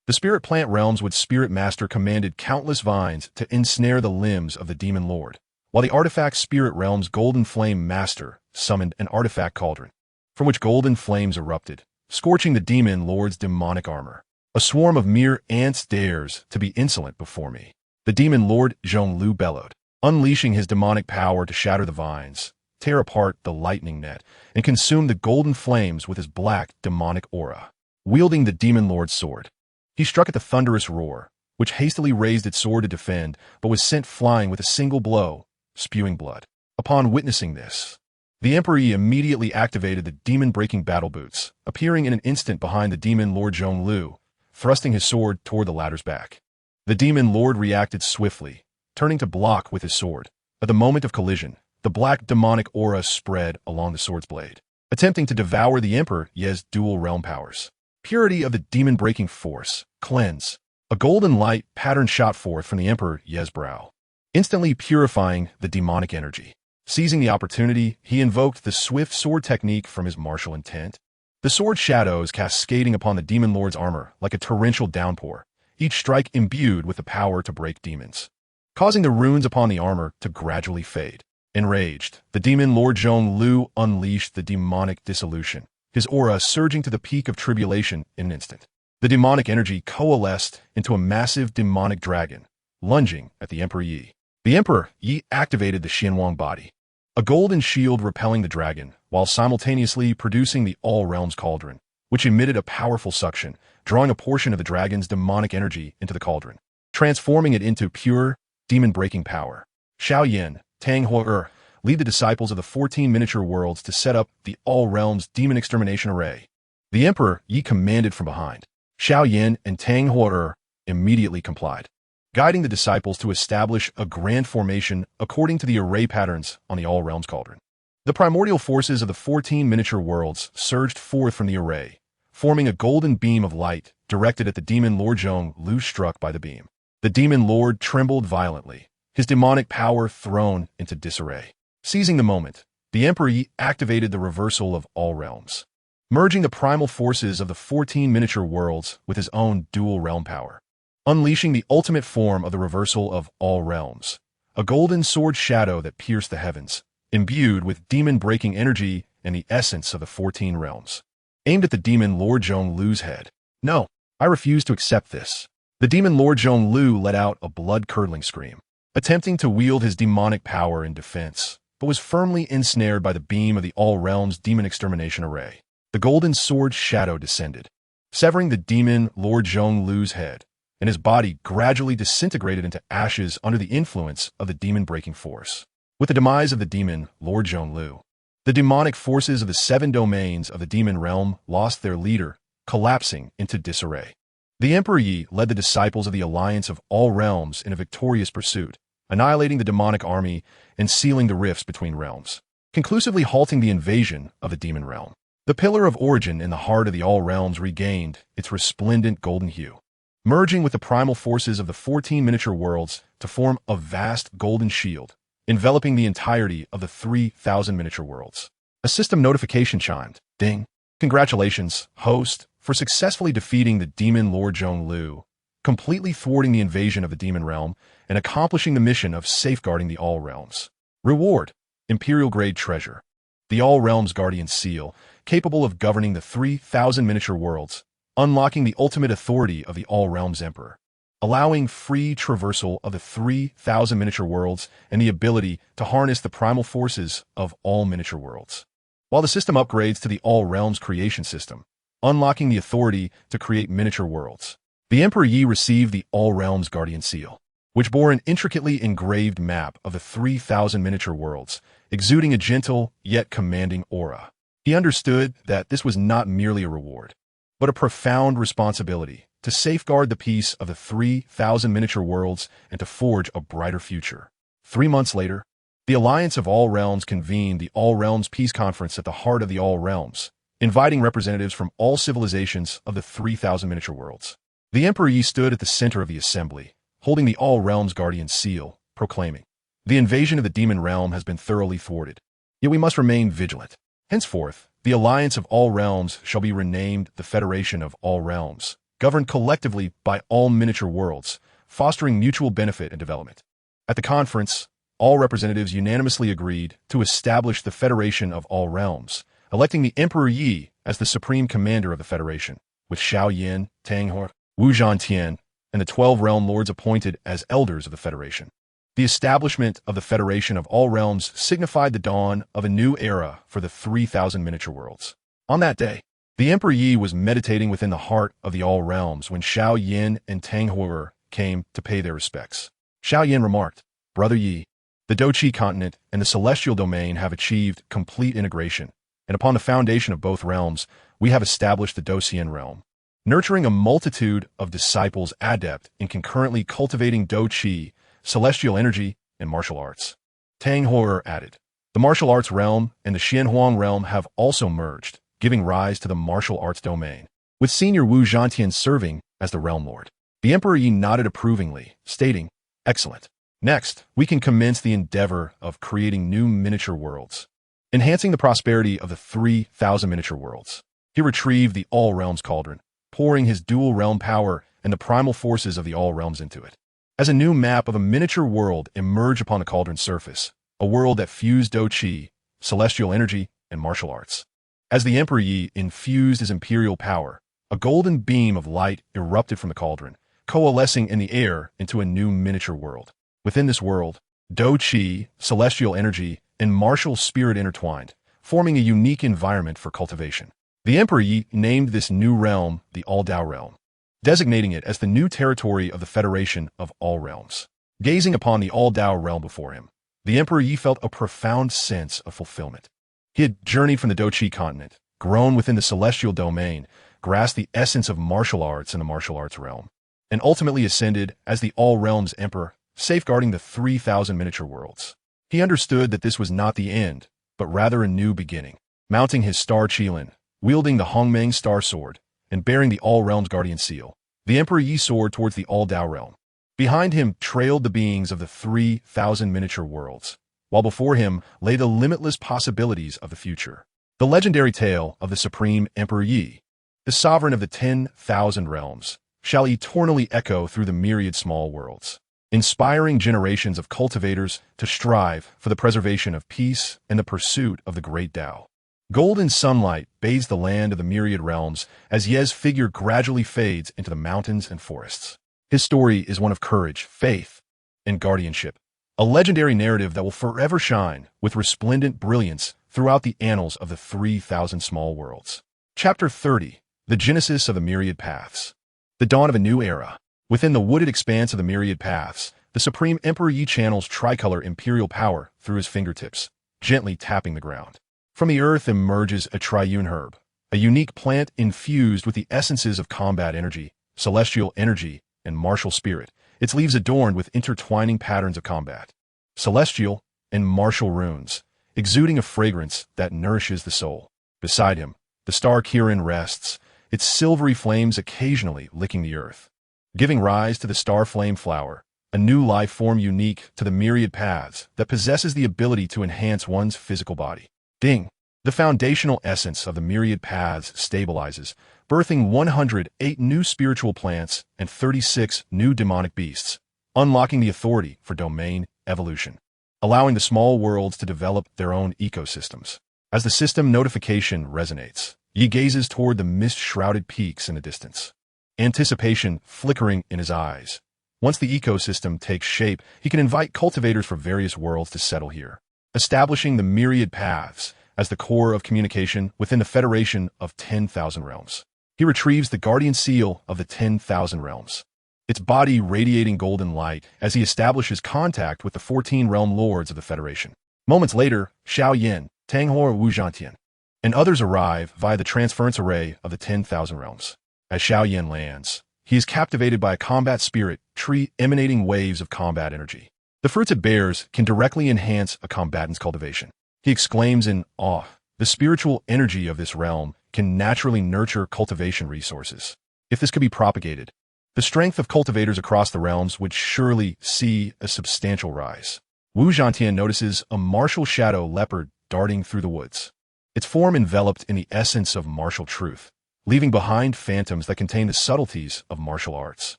The Spirit Plant Realms with Spirit Master commanded countless vines to ensnare the limbs of the demon lord, while the Artifact Spirit Realm's Golden Flame Master summoned an artifact cauldron, from which golden flames erupted, scorching the demon lord's demonic armor. A swarm of mere ants dares to be insolent before me. The demon lord Zhong Lu bellowed, unleashing his demonic power to shatter the vines, tear apart the lightning net, and consume the golden flames with his black demonic aura. Wielding the demon lord's sword, he struck at the thunderous roar, which hastily raised its sword to defend, but was sent flying with a single blow, spewing blood. Upon witnessing this, the Emperor Yi immediately activated the demon-breaking battle boots, appearing in an instant behind the demon Lord Zhong Lu, thrusting his sword toward the latter's back. The demon lord reacted swiftly, turning to block with his sword. At the moment of collision, the black demonic aura spread along the sword's blade, attempting to devour the Emperor Yi's dual realm powers. Purity of the demon-breaking force, cleanse. A golden light pattern shot forth from the Emperor Yi's brow, instantly purifying the demonic energy. Seizing the opportunity, he invoked the swift sword technique from his martial intent. The sword shadows cascading upon the demon lord's armor like a torrential downpour, each strike imbued with the power to break demons, causing the runes upon the armor to gradually fade. Enraged, the demon Lord Zhong Lu unleashed the demonic dissolution, his aura surging to the peak of tribulation in an instant. The demonic energy coalesced into a massive demonic dragon, lunging at the Emperor Yi. The Emperor Yi activated the Qingyang body, a golden shield repelling the dragon, while simultaneously producing the All Realms Cauldron, which emitted a powerful suction, drawing a portion of the dragon's demonic energy into the cauldron, transforming it into pure, demon-breaking power. Xiao Yin, Tang Hou lead the disciples of the 14 miniature worlds to set up the All Realms Demon Extermination Array. The Emperor Yi commanded from behind. Xiao Yin and Tang Hou immediately complied, guiding the disciples to establish a grand formation according to the array patterns on the All Realms Cauldron. The primordial forces of the 14 miniature worlds surged forth from the array, forming a golden beam of light directed at the demon Lord Zhong Lu. Struck by the beam, the demon lord trembled violently, his demonic power thrown into disarray. Seizing the moment, the Emperor Yi activated the reversal of all realms, merging the primal forces of the 14 miniature worlds with his own dual realm power, unleashing the ultimate form of the reversal of all realms, a golden sword shadow that pierced the heavens, imbued with demon-breaking energy and the essence of the 14 realms, aimed at the demon Lord Zhong Lu's head. No, I refuse to accept this. The demon Lord Zhong Lu let out a blood-curdling scream, attempting to wield his demonic power in defense, but was firmly ensnared by the beam of the All Realms Demon Extermination Array. The golden sword shadow descended, severing the demon Lord Zhong Lu's head, and his body gradually disintegrated into ashes under the influence of the demon-breaking force. With the demise of the demon Lord Zhong Lu, the demonic forces of the 7 domains of the demon realm lost their leader, collapsing into disarray. The Emperor Yi led the disciples of the Alliance of All Realms in a victorious pursuit, annihilating the demonic army and sealing the rifts between realms, conclusively halting the invasion of the demon realm. The pillar of origin in the heart of the All Realms regained its resplendent golden hue, merging with the primal forces of the 14 miniature worlds to form a vast golden shield, enveloping the entirety of the 3,000 miniature worlds. A system notification chimed. Ding. Congratulations, host, for successfully defeating the demon Lord Zhong Lu, completely thwarting the invasion of the demon realm, and accomplishing the mission of safeguarding the All Realms. Reward: Imperial-grade treasure. The All Realms Guardian Seal, capable of governing the 3,000 miniature worlds, unlocking the ultimate authority of the All Realms Emperor, allowing free traversal of the 3,000 miniature worlds and the ability to harness the primal forces of all miniature worlds. While the system upgrades to the All Realms Creation System, unlocking the authority to create miniature worlds. The Emperor Yi received the All Realms Guardian Seal, which bore an intricately engraved map of the 3,000 miniature worlds, exuding a gentle yet commanding aura. He understood that this was not merely a reward, but a profound responsibility to safeguard the peace of the 3,000 miniature worlds and to forge a brighter future. 3 months later, the Alliance of All Realms convened the All Realms Peace Conference at the heart of the All Realms, inviting representatives from all civilizations of the 3,000 miniature worlds. The Emperor Yi stood at the center of the assembly, holding the All Realms Guardian seal, proclaiming, "The invasion of the demon realm has been thoroughly thwarted, yet we must remain vigilant. Henceforth, the Alliance of All Realms shall be renamed the Federation of All Realms, governed collectively by all miniature worlds, fostering mutual benefit and development." At the conference, all representatives unanimously agreed to establish the Federation of All Realms, electing the Emperor Yi as the supreme commander of the Federation, with Xiao Yin, Tang He, Wu Zhantian, and the 12 realm lords appointed as elders of the Federation. The establishment of the Federation of All Realms signified the dawn of a new era for the 3,000 miniature worlds. On that day, the Emperor Yi was meditating within the heart of the All Realms when Xiao Yin and Tang He came to pay their respects. Xiao Yin remarked, "Brother Yi, the Doqi continent and the celestial domain have achieved complete integration, and upon the foundation of both realms, we have established the Doxian realm, nurturing a multitude of disciples adept in concurrently cultivating Doqi, celestial energy, and martial arts." Tang He added, "The martial arts realm and the Xianhuang realm have also merged, giving rise to the martial arts domain, with senior Wu Zhantian serving as the realm lord." The Emperor Yi nodded approvingly, stating, "Excellent. Next, we can commence the endeavor of creating new miniature worlds, enhancing the prosperity of the 3,000 miniature worlds." He retrieved the All Realms Cauldron, pouring his dual realm power and the primal forces of the All Realms into it. As a new map of a miniature world emerged upon the cauldron's surface, a world that fused Doqi, celestial energy, and martial arts. As the Emperor Yi infused his imperial power, a golden beam of light erupted from the cauldron, coalescing in the air into a new miniature world. Within this world, Doqi, celestial energy, and martial spirit intertwined, forming a unique environment for cultivation. The Emperor Yi named this new realm the All Dao realm, designating it as the new territory of the Federation of All Realms. Gazing upon the All Dao realm before him, the Emperor Yi felt a profound sense of fulfillment. He had journeyed from the Doqi continent, grown within the celestial domain, grasped the essence of martial arts in the martial arts realm, and ultimately ascended as the All Realms Emperor, safeguarding the 3,000 miniature worlds. He understood that this was not the end, but rather a new beginning. Mounting his star Qilin, wielding the Hongmeng star sword, and bearing the All Realms Guardian seal, the Emperor Yi soared towards the All Dao realm. Behind him trailed the beings of the 3,000 miniature worlds, while before him lay the limitless possibilities of the future. The legendary tale of the Supreme Emperor Yi, the sovereign of the 10,000 realms, shall eternally echo through the myriad small worlds, inspiring generations of cultivators to strive for the preservation of peace and the pursuit of the great Tao. Golden sunlight bathes the land of the myriad realms as Ye's figure gradually fades into the mountains and forests. His story is one of courage, faith, and guardianship, a legendary narrative that will forever shine with resplendent brilliance throughout the annals of the 3,000 small worlds. Chapter 30. The Genesis of the Myriad Paths. The dawn of a new era. Within the wooded expanse of the myriad paths, the Supreme Emperor Yi channels tricolor imperial power through his fingertips, gently tapping the ground. From the earth emerges a triune herb, a unique plant infused with the essences of combat energy, celestial energy, and martial spirit, its leaves adorned with intertwining patterns of combat, celestial and martial runes, exuding a fragrance that nourishes the soul. Beside him, the star Kirin rests, its silvery flames occasionally licking the earth, giving rise to the star flame flower, a new life form unique to the myriad paths that possesses the ability to enhance one's physical body. Ding! The foundational essence of the myriad paths stabilizes, birthing 108 new spiritual plants and 36 new demonic beasts, unlocking the authority for domain evolution, allowing the small worlds to develop their own ecosystems. As the system notification resonates, Yi gazes toward the mist-shrouded peaks in the distance, anticipation flickering in his eyes. Once the ecosystem takes shape, he can invite cultivators from various worlds to settle here, establishing the myriad paths as the core of communication within the Federation of 10,000 realms. He retrieves the guardian seal of the 10,000 realms, its body radiating golden light as he establishes contact with the 14 realm lords of the Federation. Moments later, Xiao Yin, Tanghor Wu Zhantian, and others arrive via the transference array of the 10,000 realms. As Xiao Yin lands, he is captivated by a combat spirit tree emanating waves of combat energy. The fruits it bears can directly enhance a combatant's cultivation. He exclaims in awe, the spiritual energy of this realm can naturally nurture cultivation resources. If this could be propagated, the strength of cultivators across the realms would surely see a substantial rise. Wu Zhantian notices a martial shadow leopard darting through the woods, its form enveloped in the essence of martial truth, leaving behind phantoms that contain the subtleties of martial arts.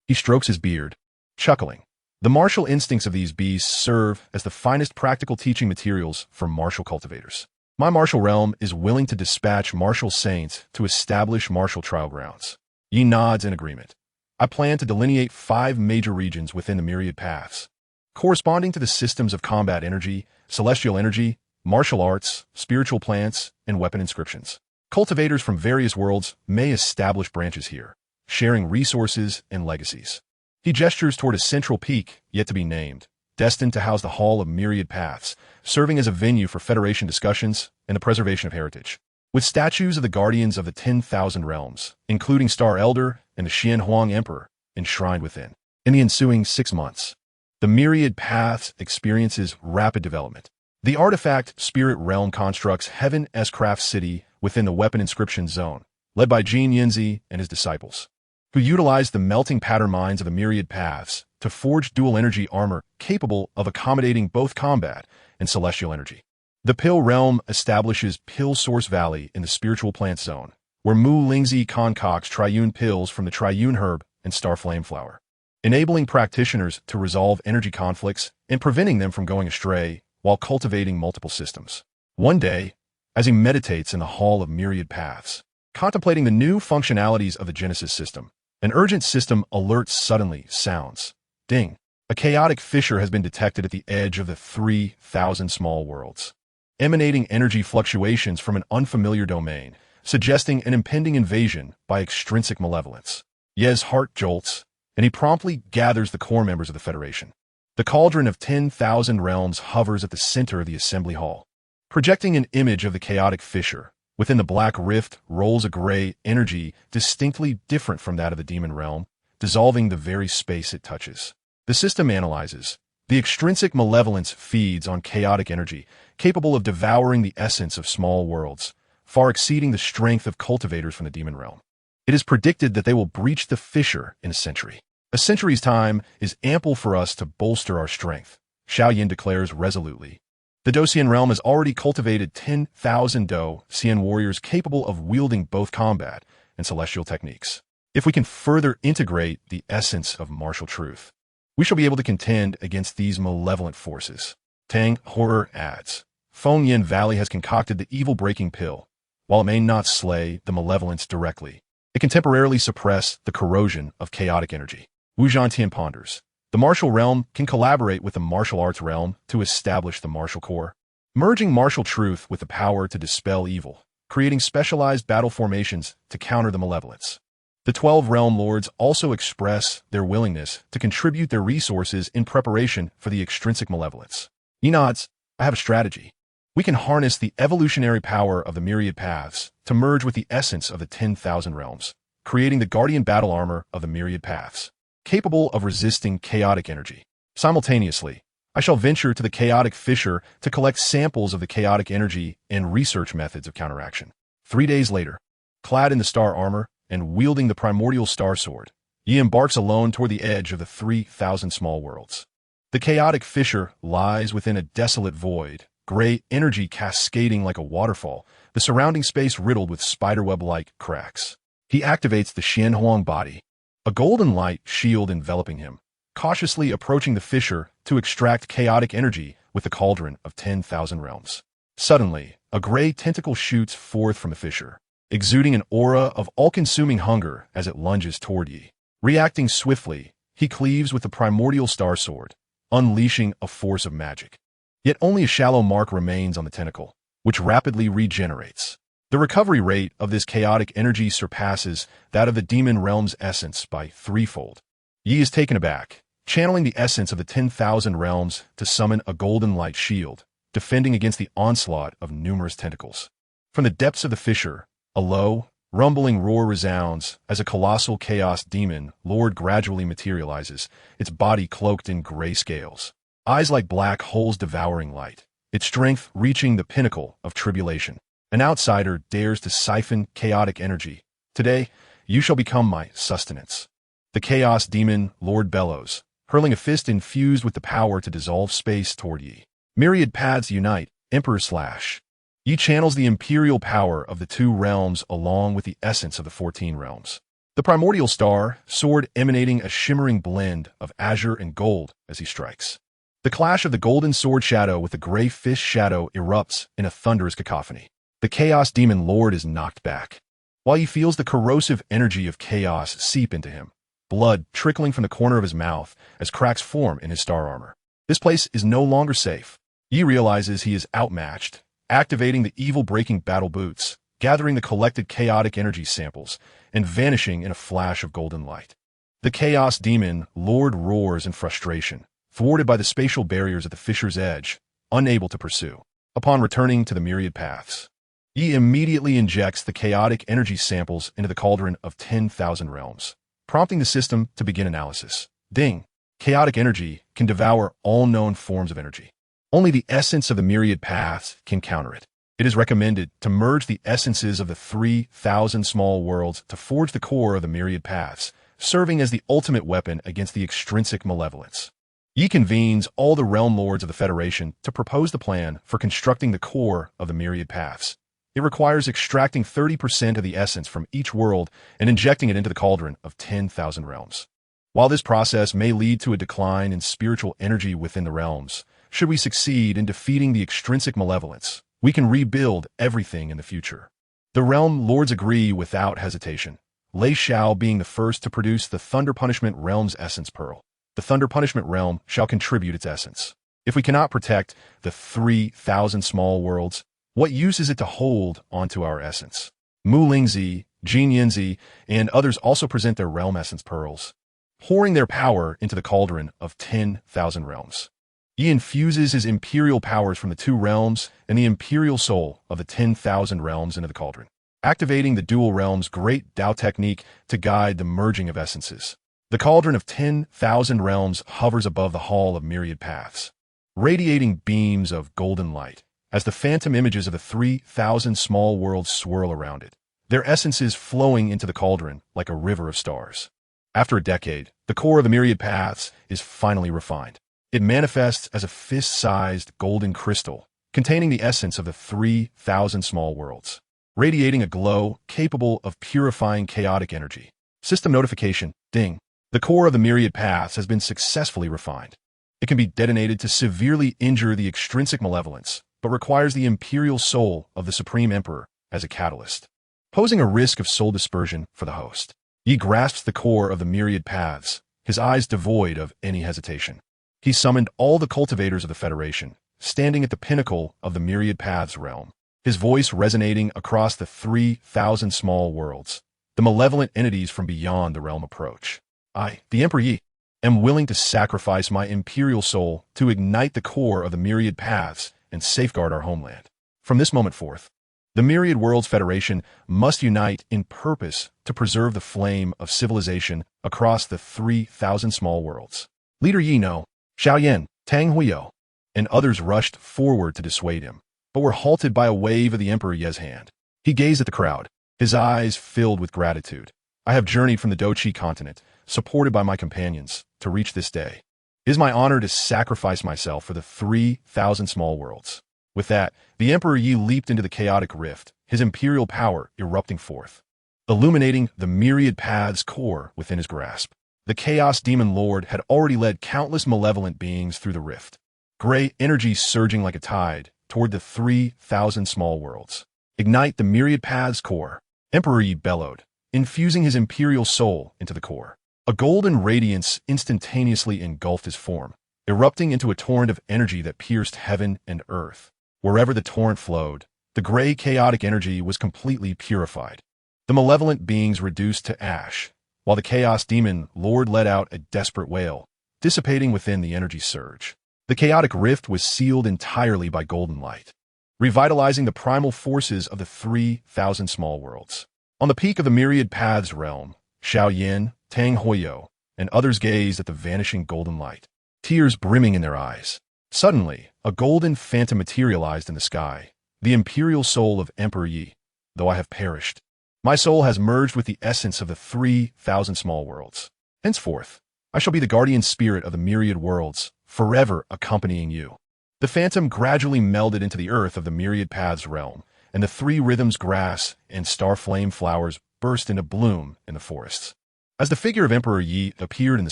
He strokes his beard, chuckling. The martial instincts of these beasts serve as the finest practical teaching materials for martial cultivators. My martial realm is willing to dispatch martial saints to establish martial trial grounds. Yi nods in agreement. I plan to delineate 5 major regions within the myriad paths, corresponding to the systems of combat energy, celestial energy, martial arts, spiritual plants, and weapon inscriptions. Cultivators from various worlds may establish branches here, sharing resources and legacies. He gestures toward a central peak, yet to be named, destined to house the Hall of Myriad Paths, serving as a venue for Federation discussions and the preservation of heritage. With statues of the guardians of the 10,000 realms, including Star Elder and the Qianhuang Emperor, enshrined within. In the ensuing 6 months, the Myriad Paths experiences rapid development. The artifact spirit realm constructs Heaven-S Craft City within the weapon inscription zone, led by Jin Yinzi and his disciples, who utilized the melting pattern mines of the Myriad Paths to forge dual energy armor capable of accommodating both combat and celestial energy. The Pill Realm establishes Pill Source Valley in the spiritual plant zone, where Mu Lingzi concocts triune pills from the triune herb and star flame flower, enabling practitioners to resolve energy conflicts and preventing them from going astray while cultivating multiple systems. One day, as he meditates in the Hall of Myriad Paths, contemplating the new functionalities of the Genesis system, an urgent system alert suddenly sounds. Ding! A chaotic fissure has been detected at the edge of the 3,000 small worlds, emanating energy fluctuations from an unfamiliar domain, suggesting an impending invasion by extrinsic malevolence. Ye's heart jolts, and he promptly gathers the core members of the Federation. The cauldron of 10,000 realms hovers at the center of the assembly hall, projecting an image of the chaotic fissure. Within the black rift rolls a gray energy distinctly different from that of the demon realm, dissolving the very space it touches. The system analyzes. The extrinsic malevolence feeds on chaotic energy, capable of devouring the essence of small worlds, far exceeding the strength of cultivators from the demon realm. It is predicted that they will breach the fissure in a century. A century's time is ample for us to bolster our strength, Xiao Yin declares resolutely. The Docian realm has already cultivated 10,000 Docian warriors capable of wielding both combat and celestial techniques. If we can further integrate the essence of martial truth, we shall be able to contend against these malevolent forces. Tang Horror adds, Fengyan Valley has concocted the evil-breaking pill. While it may not slay the malevolence directly, it can temporarily suppress the corrosion of chaotic energy. Wu Zhantian ponders. The martial realm can collaborate with the martial arts realm to establish the martial core, merging martial truth with the power to dispel evil, creating specialized battle formations to counter the malevolence. The 12 realm lords also express their willingness to contribute their resources in preparation for the extrinsic malevolence. He nods, I have a strategy. We can harness the evolutionary power of the myriad paths to merge with the essence of the 10,000 realms, creating the guardian battle armor of the myriad paths, capable of resisting chaotic energy. Simultaneously, I shall venture to the chaotic fissure to collect samples of the chaotic energy and research methods of counteraction. 3 days later, clad in the star armor and wielding the primordial star sword, he embarks alone toward the edge of the 3,000 small worlds. The chaotic fissure lies within a desolate void, gray energy cascading like a waterfall, the surrounding space riddled with spiderweb-like cracks. He activates the Qianhuang body, a golden light shield enveloping him, cautiously approaching the fissure to extract chaotic energy with the cauldron of 10,000 realms. Suddenly, a gray tentacle shoots forth from the fissure, exuding an aura of all-consuming hunger as it lunges toward Yi. Reacting swiftly, he cleaves with the primordial star sword, unleashing a force of magic. Yet only a shallow mark remains on the tentacle, which rapidly regenerates. The recovery rate of this chaotic energy surpasses that of the demon realm's essence by threefold. Yi is taken aback, channeling the essence of the 10,000 realms to summon a golden light shield, defending against the onslaught of numerous tentacles. From the depths of the fissure, a low, rumbling roar resounds as a colossal chaos demon lord gradually materializes, its body cloaked in gray scales, eyes like black holes devouring light, its strength reaching the pinnacle of tribulation. An outsider dares to siphon chaotic energy. Today, you shall become my sustenance. The chaos demon lord bellows, hurling a fist infused with the power to dissolve space toward Yi. Myriad paths unite, Emperor slash. Yi channels the imperial power of the two realms along with the essence of the 14 realms. The primordial star, sword emanating a shimmering blend of azure and gold as he strikes. The clash of the golden sword shadow with the gray fish shadow erupts in a thunderous cacophony. The chaos demon lord is knocked back, while he feels the corrosive energy of chaos seep into him, blood trickling from the corner of his mouth as cracks form in his star armor. This place is no longer safe. Yi realizes he is outmatched, activating the evil-breaking battle boots, gathering the collected chaotic energy samples, and vanishing in a flash of golden light. The chaos demon lord roars in frustration, thwarted by the spatial barriers at the fissure's edge, unable to pursue. Upon returning to the myriad paths, Yi immediately injects the chaotic energy samples into the cauldron of 10,000 realms, prompting the system to begin analysis. Ding! Chaotic energy can devour all known forms of energy. Only the essence of the myriad paths can counter it. It is recommended to merge the essences of the 3,000 small worlds to forge the core of the myriad paths, serving as the ultimate weapon against the extrinsic malevolence. Yi convenes all the realm lords of the Federation to propose the plan for constructing the core of the myriad paths. It requires extracting 30% of the essence from each world and injecting it into the cauldron of 10,000 realms. While this process may lead to a decline in spiritual energy within the realms, should we succeed in defeating the extrinsic malevolence, we can rebuild everything in the future. The realm lords agree without hesitation, Lei Shao being the first to produce the Thunder Punishment Realm's essence pearl. The Thunder Punishment Realm shall contribute its essence. If we cannot protect the 3,000 small worlds, what use is it to hold onto our essence? Mu Lingzi, Jin Yanzi, and others also present their realm essence pearls, pouring their power into the cauldron of 10,000 realms. He infuses his imperial powers from the two realms and the imperial soul of the 10,000 realms into the cauldron, activating the dual realms' great Dao technique to guide the merging of essences. The cauldron of 10,000 realms hovers above the hall of myriad paths, radiating beams of golden light as the phantom images of the 3,000 small worlds swirl around it, their essences flowing into the cauldron like a river of stars. After a decade, the core of the myriad paths is finally refined. It manifests as a fist-sized golden crystal containing the essence of the 3,000 small worlds, radiating a glow capable of purifying chaotic energy. System notification, ding. The core of the myriad paths has been successfully refined. It can be detonated to severely injure the extrinsic malevolence, but requires the imperial soul of the Supreme Emperor as a catalyst, posing a risk of soul dispersion for the host. He grasps the core of the myriad paths, his eyes devoid of any hesitation. He summoned all the cultivators of the Federation, standing at the pinnacle of the myriad paths realm, his voice resonating across the 3,000 small worlds. The malevolent entities from beyond the realm approach. I, the Emperor Yi, am willing to sacrifice my imperial soul to ignite the core of the myriad paths and safeguard our homeland. From this moment forth, the Myriad Worlds Federation must unite in purpose to preserve the flame of civilization across the 3,000 small worlds. Leader Yi No, Xiaoyan, Tang Huiyou, and others rushed forward to dissuade him, but were halted by a wave of the Emperor Ye's hand. He gazed at the crowd, his eyes filled with gratitude. I have journeyed from the Doqi continent, supported by my companions, to reach this day. It is my honor to sacrifice myself for the 3,000 small worlds. With that, the Emperor Yi leaped into the chaotic rift, his imperial power erupting forth, illuminating the myriad paths core within his grasp. The Chaos Demon Lord had already led countless malevolent beings through the rift, gray energy surging like a tide toward the 3,000 small worlds. Ignite the myriad paths core, Emperor Yi bellowed, infusing his imperial soul into the core. A golden radiance instantaneously engulfed his form, erupting into a torrent of energy that pierced heaven and earth. Wherever the torrent flowed, the gray chaotic energy was completely purified. The malevolent beings reduced to ash, while the Chaos Demon Lord let out a desperate wail, dissipating within the energy surge. The chaotic rift was sealed entirely by golden light, revitalizing the primal forces of the 3,000 small worlds. On the peak of the Myriad Paths realm, Xiao Yin, Tang Huoyou, and others gazed at the vanishing golden light, tears brimming in their eyes. Suddenly, a golden phantom materialized in the sky, the imperial soul of Emperor Yi. Though I have perished, my soul has merged with the essence of the 3,000 small worlds. Henceforth, I shall be the guardian spirit of the myriad worlds, forever accompanying you. The phantom gradually melded into the earth of the Myriad Paths realm, and the three rhythms grass and star flame flowers burst into bloom in the forests. As the figure of Emperor Yi appeared in the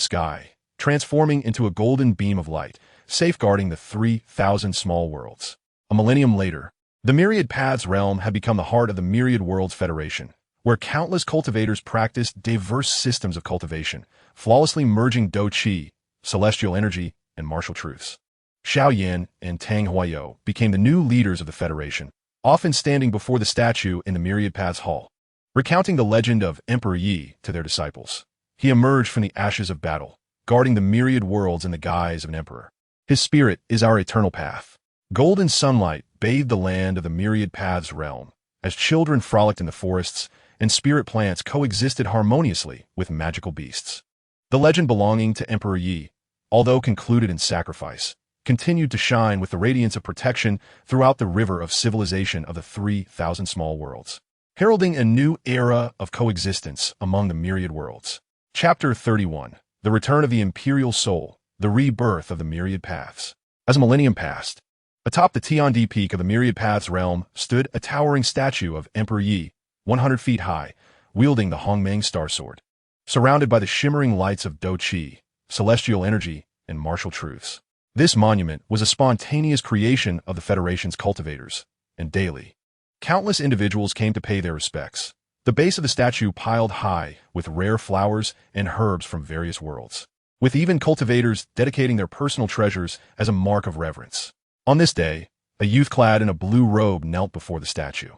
sky, transforming into a golden beam of light, safeguarding the 3,000 small worlds. A millennium later, the Myriad Paths realm had become the heart of the Myriad Worlds Federation, where countless cultivators practiced diverse systems of cultivation, flawlessly merging Do Qi, celestial energy, and martial truths. Xiao Yin and Tang Huoyou became the new leaders of the Federation, often standing before the statue in the Myriad Paths Hall, recounting the legend of Emperor Yi to their disciples. He emerged from the ashes of battle, guarding the myriad worlds in the guise of an emperor. His spirit is our eternal path. Golden sunlight bathed the land of the Myriad Paths realm, as children frolicked in the forests and spirit plants coexisted harmoniously with magical beasts. The legend belonging to Emperor Yi, although concluded in sacrifice, continued to shine with the radiance of protection throughout the river of civilization of the 3,000 small worlds, heralding a new era of coexistence among the myriad worlds. Chapter 31. The Return of the Imperial Soul, the Rebirth of the Myriad Paths. As a millennium passed, atop the Tiandi peak of the Myriad Paths realm stood a towering statue of Emperor Yi, 100 feet high, wielding the Hongmeng Star Sword, surrounded by the shimmering lights of Do Qi, celestial energy, and martial truths. This monument was a spontaneous creation of the Federation's cultivators, and daily, countless individuals came to pay their respects. The base of the statue piled high with rare flowers and herbs from various worlds, with even cultivators dedicating their personal treasures as a mark of reverence. On this day, a youth clad in a blue robe knelt before the statue,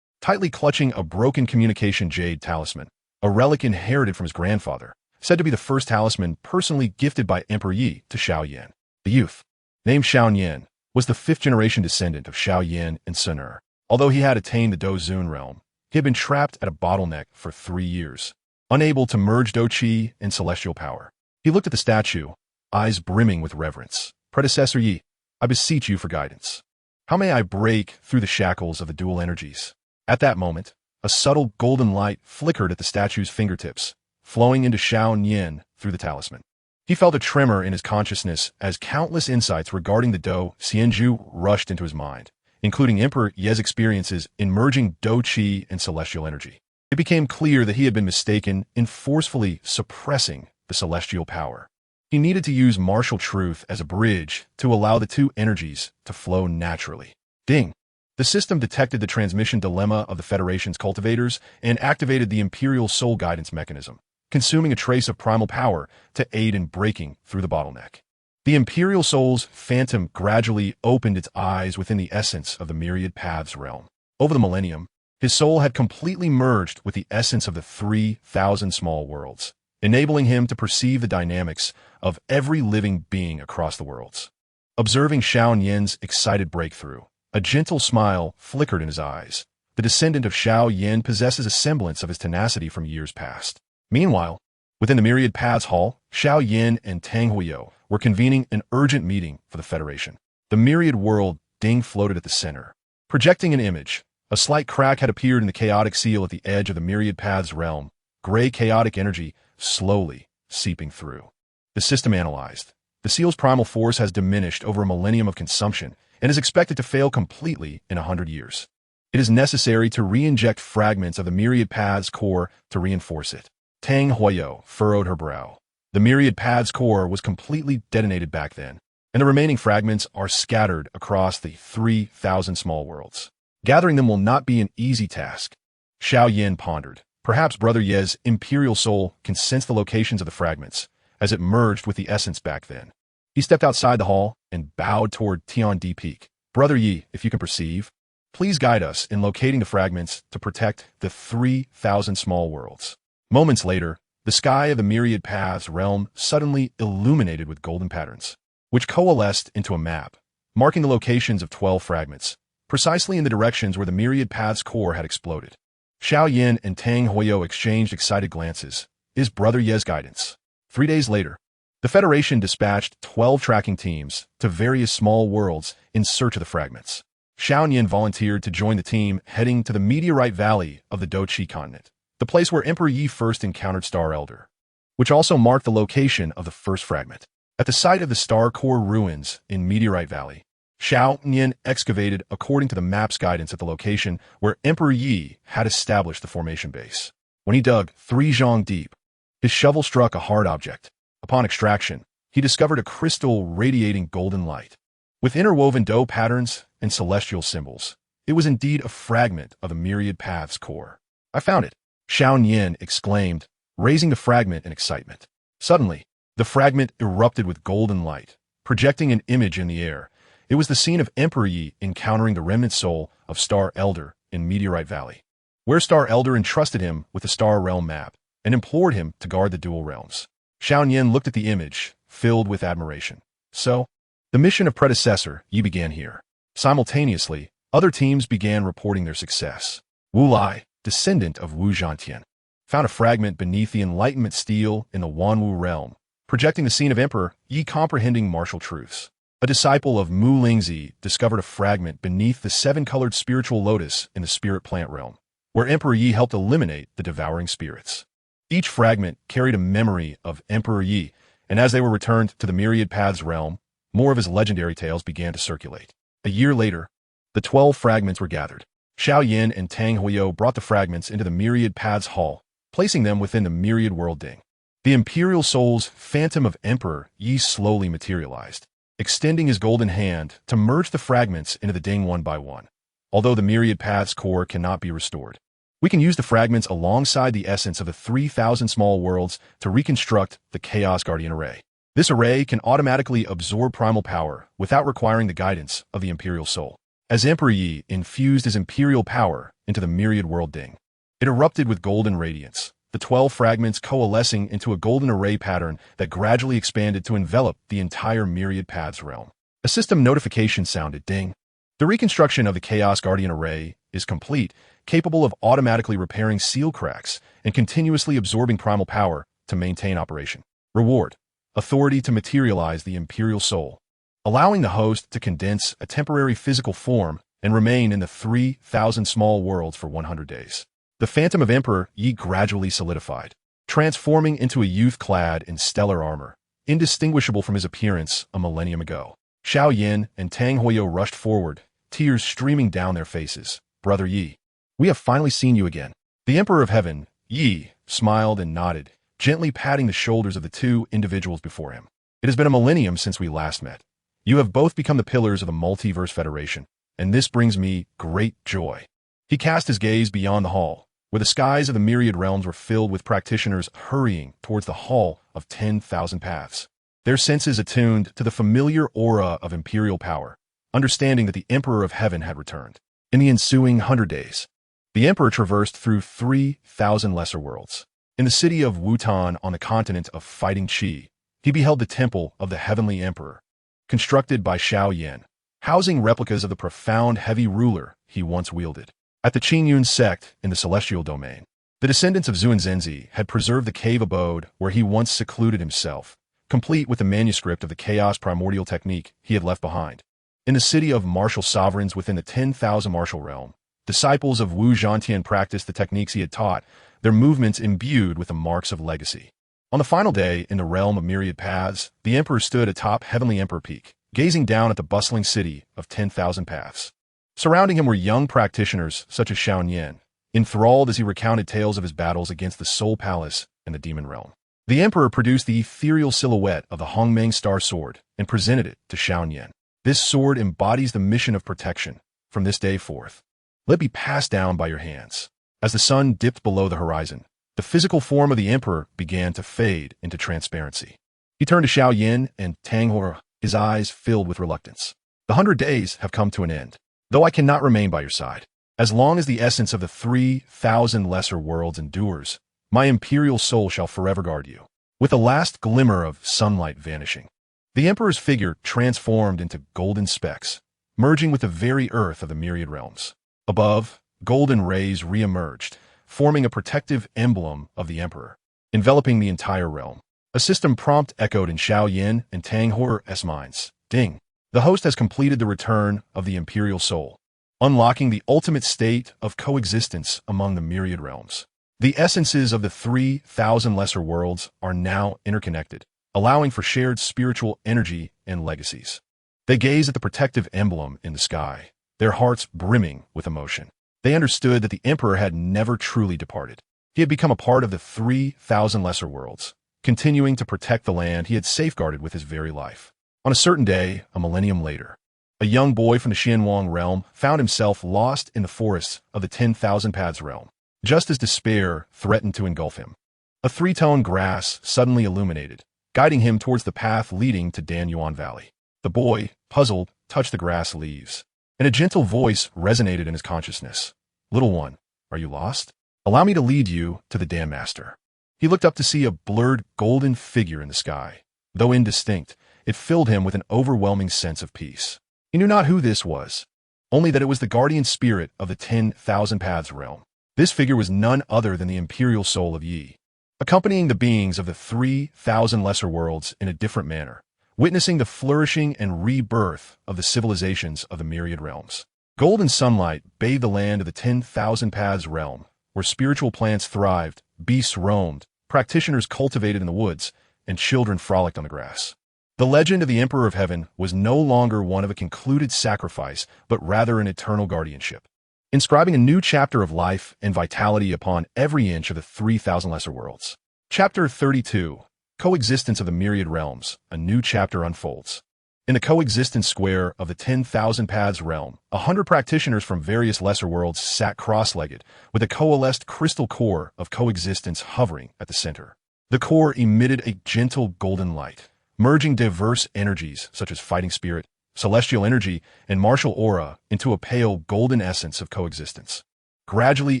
tightly clutching a broken communication jade talisman, a relic inherited from his grandfather, said to be the first talisman personally gifted by Emperor Yi to Xiao Yin. The youth, named Xiao Yin, was the fifth-generation descendant of Xiao Yin and Sun Er. Although he had attained the Do Zun realm, he had been trapped at a bottleneck for 3 years, unable to merge Do Qi and celestial power. He looked at the statue, eyes brimming with reverence. Predecessor Yi, I beseech you for guidance. How may I break through the shackles of the dual energies? At that moment, a subtle golden light flickered at the statue's fingertips, flowing into Xiao Yin through the talisman. He felt a tremor in his consciousness as countless insights regarding the Do Xianju rushed into his mind, including Emperor Ye's experiences in merging Do Qi and celestial energy. It became clear that he had been mistaken in forcefully suppressing the celestial power. He needed to use martial truth as a bridge to allow the two energies to flow naturally. Ding! The system detected the transmission dilemma of the Federation's cultivators and activated the Imperial Soul Guidance mechanism, consuming a trace of primal power to aid in breaking through the bottleneck. The Imperial Soul's phantom gradually opened its eyes within the essence of the Myriad Paths realm. Over the millennium, his soul had completely merged with the essence of the 3,000 small worlds, enabling him to perceive the dynamics of every living being across the worlds. Observing Xiao Yin's excited breakthrough, a gentle smile flickered in his eyes. The descendant of Xiao Yin possesses a semblance of his tenacity from years past. Meanwhile, within the Myriad Paths Hall, Xiao Yin and Tang Huoyou were convening an urgent meeting for the Federation. The myriad world Ding floated at the center, projecting an image. A slight crack had appeared in the chaotic seal at the edge of the Myriad Paths realm, gray chaotic energy slowly seeping through. The system analyzed. The seal's primal force has diminished over a millennium of consumption and is expected to fail completely in 100 years. It is necessary to re-inject fragments of the Myriad Paths core to reinforce it. Tang Huoyou furrowed her brow. The Myriad Paths core was completely detonated back then, and the remaining fragments are scattered across the 3,000 small worlds. Gathering them will not be an easy task. Xiao Yin pondered. Perhaps Brother Ye's imperial soul can sense the locations of the fragments, as it merged with the essence back then. He stepped outside the hall and bowed toward Tiandi Peak. Brother Yi, if you can perceive, please guide us in locating the fragments to protect the 3,000 small worlds. Moments later, the sky of the myriad paths realm suddenly illuminated with golden patterns, which coalesced into a map, marking the locations of 12 fragments, precisely in the directions where the myriad paths core had exploded. Xiao Yin and Tang Huoyo exchanged excited glances. Is Brother Ye's guidance? 3 days later, the Federation dispatched 12 tracking teams to various small worlds in search of the fragments. Xiao Yin volunteered to join the team heading to the meteorite valley of the Doqi continent, the place where Emperor Yi first encountered Star Elder, which also marked the location of the first fragment. At the site of the Star Core ruins in Meteorite Valley, Xiao Yin excavated according to the map's guidance at the location where Emperor Yi had established the formation base. When he dug 3 zhang deep, his shovel struck a hard object. Upon extraction, he discovered a crystal radiating golden light. With interwoven dough patterns and celestial symbols, it was indeed a fragment of the myriad paths core. I found it, Xiao Yin exclaimed, raising the fragment in excitement. Suddenly, the fragment erupted with golden light, projecting an image in the air. It was the scene of Emperor Yi encountering the remnant soul of Star Elder in Meteorite Valley, where Star Elder entrusted him with the Star Realm map and implored him to guard the dual realms. Xiao Yin looked at the image, filled with admiration. So, the mission of predecessor Yi began here. Simultaneously, other teams began reporting their success. Wu Lai, descendant of Wu Zhantian, found a fragment beneath the Enlightenment stele in the Wanwu realm, projecting the scene of Emperor Yi comprehending martial truths. A disciple of Mu Lingzi discovered a fragment beneath the 7-colored spiritual lotus in the spirit plant realm, where Emperor Yi helped eliminate the devouring spirits. Each fragment carried a memory of Emperor Yi, and as they were returned to the Myriad Paths realm, more of his legendary tales began to circulate. A year later, the 12 fragments were gathered. Xiao Yin and Tang Huoyo brought the fragments into the Myriad Paths Hall, placing them within the Myriad World Ding. The Imperial Soul's phantom of Emperor Yi slowly materialized, extending his golden hand to merge the fragments into the Ding one by one. Although the Myriad Paths core cannot be restored, we can use the fragments alongside the essence of the 3,000 small worlds to reconstruct the Chaos Guardian Array. This array can automatically absorb primal power without requiring the guidance of the Imperial Soul. As Emperor Yi infused his Imperial power into the Myriad World Ding, it erupted with golden radiance, the 12 fragments coalescing into a golden array pattern that gradually expanded to envelop the entire Myriad Paths realm. A system notification sounded ding. The reconstruction of the Chaos Guardian Array is complete, capable of automatically repairing seal cracks and continuously absorbing primal power to maintain operation. Reward: authority to materialize the Imperial Soul, allowing the host to condense a temporary physical form and remain in the 3,000 small worlds for 100 days. The phantom of Emperor Yi gradually solidified, transforming into a youth clad in stellar armor, indistinguishable from his appearance a millennium ago. Xiao Yin and Tang Huoyo rushed forward, tears streaming down their faces. Brother Yi, we have finally seen you again. The Emperor of Heaven, Yi, smiled and nodded, gently patting the shoulders of the two individuals before him. It has been a millennium since we last met. You have both become the pillars of the Multiverse Federation, and this brings me great joy. He cast his gaze beyond the hall, where the skies of the myriad realms were filled with practitioners hurrying towards the Hall of 10,000 Paths, their senses attuned to the familiar aura of imperial power, understanding that the Emperor of Heaven had returned. In the ensuing 100 days, the Emperor traversed through 3,000 lesser worlds. In the city of Wutan on the continent of Fighting Qi, he beheld the Temple of the Heavenly Emperor, constructed by Xiao Yin, housing replicas of the profound heavy ruler he once wielded. At the Qingyang sect in the celestial domain, the descendants of Zhuan Zhenzi had preserved the cave abode where he once secluded himself, complete with the manuscript of the chaos primordial technique he had left behind. In the city of martial sovereigns within the 10,000 martial realm, disciples of Wu Zhantian practiced the techniques he had taught, their movements imbued with the marks of legacy. On the final day in the realm of myriad paths, the Emperor stood atop Heavenly Emperor Peak, gazing down at the bustling city of 10,000 paths. Surrounding him were young practitioners such as Xiao Yin, enthralled as he recounted tales of his battles against the Soul Palace and the Demon Realm. The Emperor produced the ethereal silhouette of the Hongmeng Star Sword and presented it to Xiao Yin. This sword embodies the mission of protection. From this day forth, let it be passed down by your hands. As the sun dipped below the horizon, the physical form of the Emperor began to fade into transparency. He turned to Xiao Yin and Tang Huoyo, his eyes filled with reluctance. The 100 days have come to an end. Though I cannot remain by your side, as long as the essence of the 3,000 lesser worlds endures, My imperial soul shall forever guard you. With the last glimmer of sunlight vanishing, the emperor's figure transformed into golden specks, merging with the very earth of the myriad realms. Above, golden rays re-emerged, forming a protective emblem of the emperor, enveloping the entire realm. A system prompt echoed in Xiao Yin and Tang Horror's minds. Ding! The host has completed the return of the imperial soul, unlocking the ultimate state of coexistence among the myriad realms. The essences of the 3,000 lesser worlds are now interconnected, allowing for shared spiritual energy and legacies. They gaze at the protective emblem in the sky, their hearts brimming with emotion. They understood that the emperor had never truly departed. He had become a part of the 3,000 lesser worlds, continuing to protect the land he had safeguarded with his very life. On a certain day, a millennium later, a young boy from the Qingyang realm found himself lost in the forests of the 10,000 Paths realm, just as despair threatened to engulf him. A three-tone grass suddenly illuminated, guiding him towards the path leading to Danyuan Valley. The boy, puzzled, touched the grass leaves, and a gentle voice resonated in his consciousness. Little one, are you lost? Allow me to lead you to the Dam Master. He looked up to see a blurred golden figure in the sky. Though indistinct, it filled him with an overwhelming sense of peace. He knew not who this was, only that it was the guardian spirit of the 10,000 Paths realm. This figure was none other than the imperial soul of Yi, accompanying the beings of the 3,000 lesser worlds in a different manner, witnessing the flourishing and rebirth of the civilizations of the myriad realms. Golden sunlight bathed the land of the 10,000 Paths realm, where spiritual plants thrived, beasts roamed, practitioners cultivated in the woods, and children frolicked on the grass. The legend of the Emperor of Heaven was no longer one of a concluded sacrifice, but rather an eternal guardianship, inscribing a new chapter of life and vitality upon every inch of the 3,000 lesser worlds. Chapter 32, Coexistence of the Myriad Realms, a new chapter unfolds. In the coexistence square of the 10,000 Paths realm, 100 practitioners from various lesser worlds sat cross-legged, with a coalesced crystal core of coexistence hovering at the center. The core emitted a gentle golden light, merging diverse energies such as fighting spirit, celestial energy, and martial aura into a pale golden essence of coexistence, gradually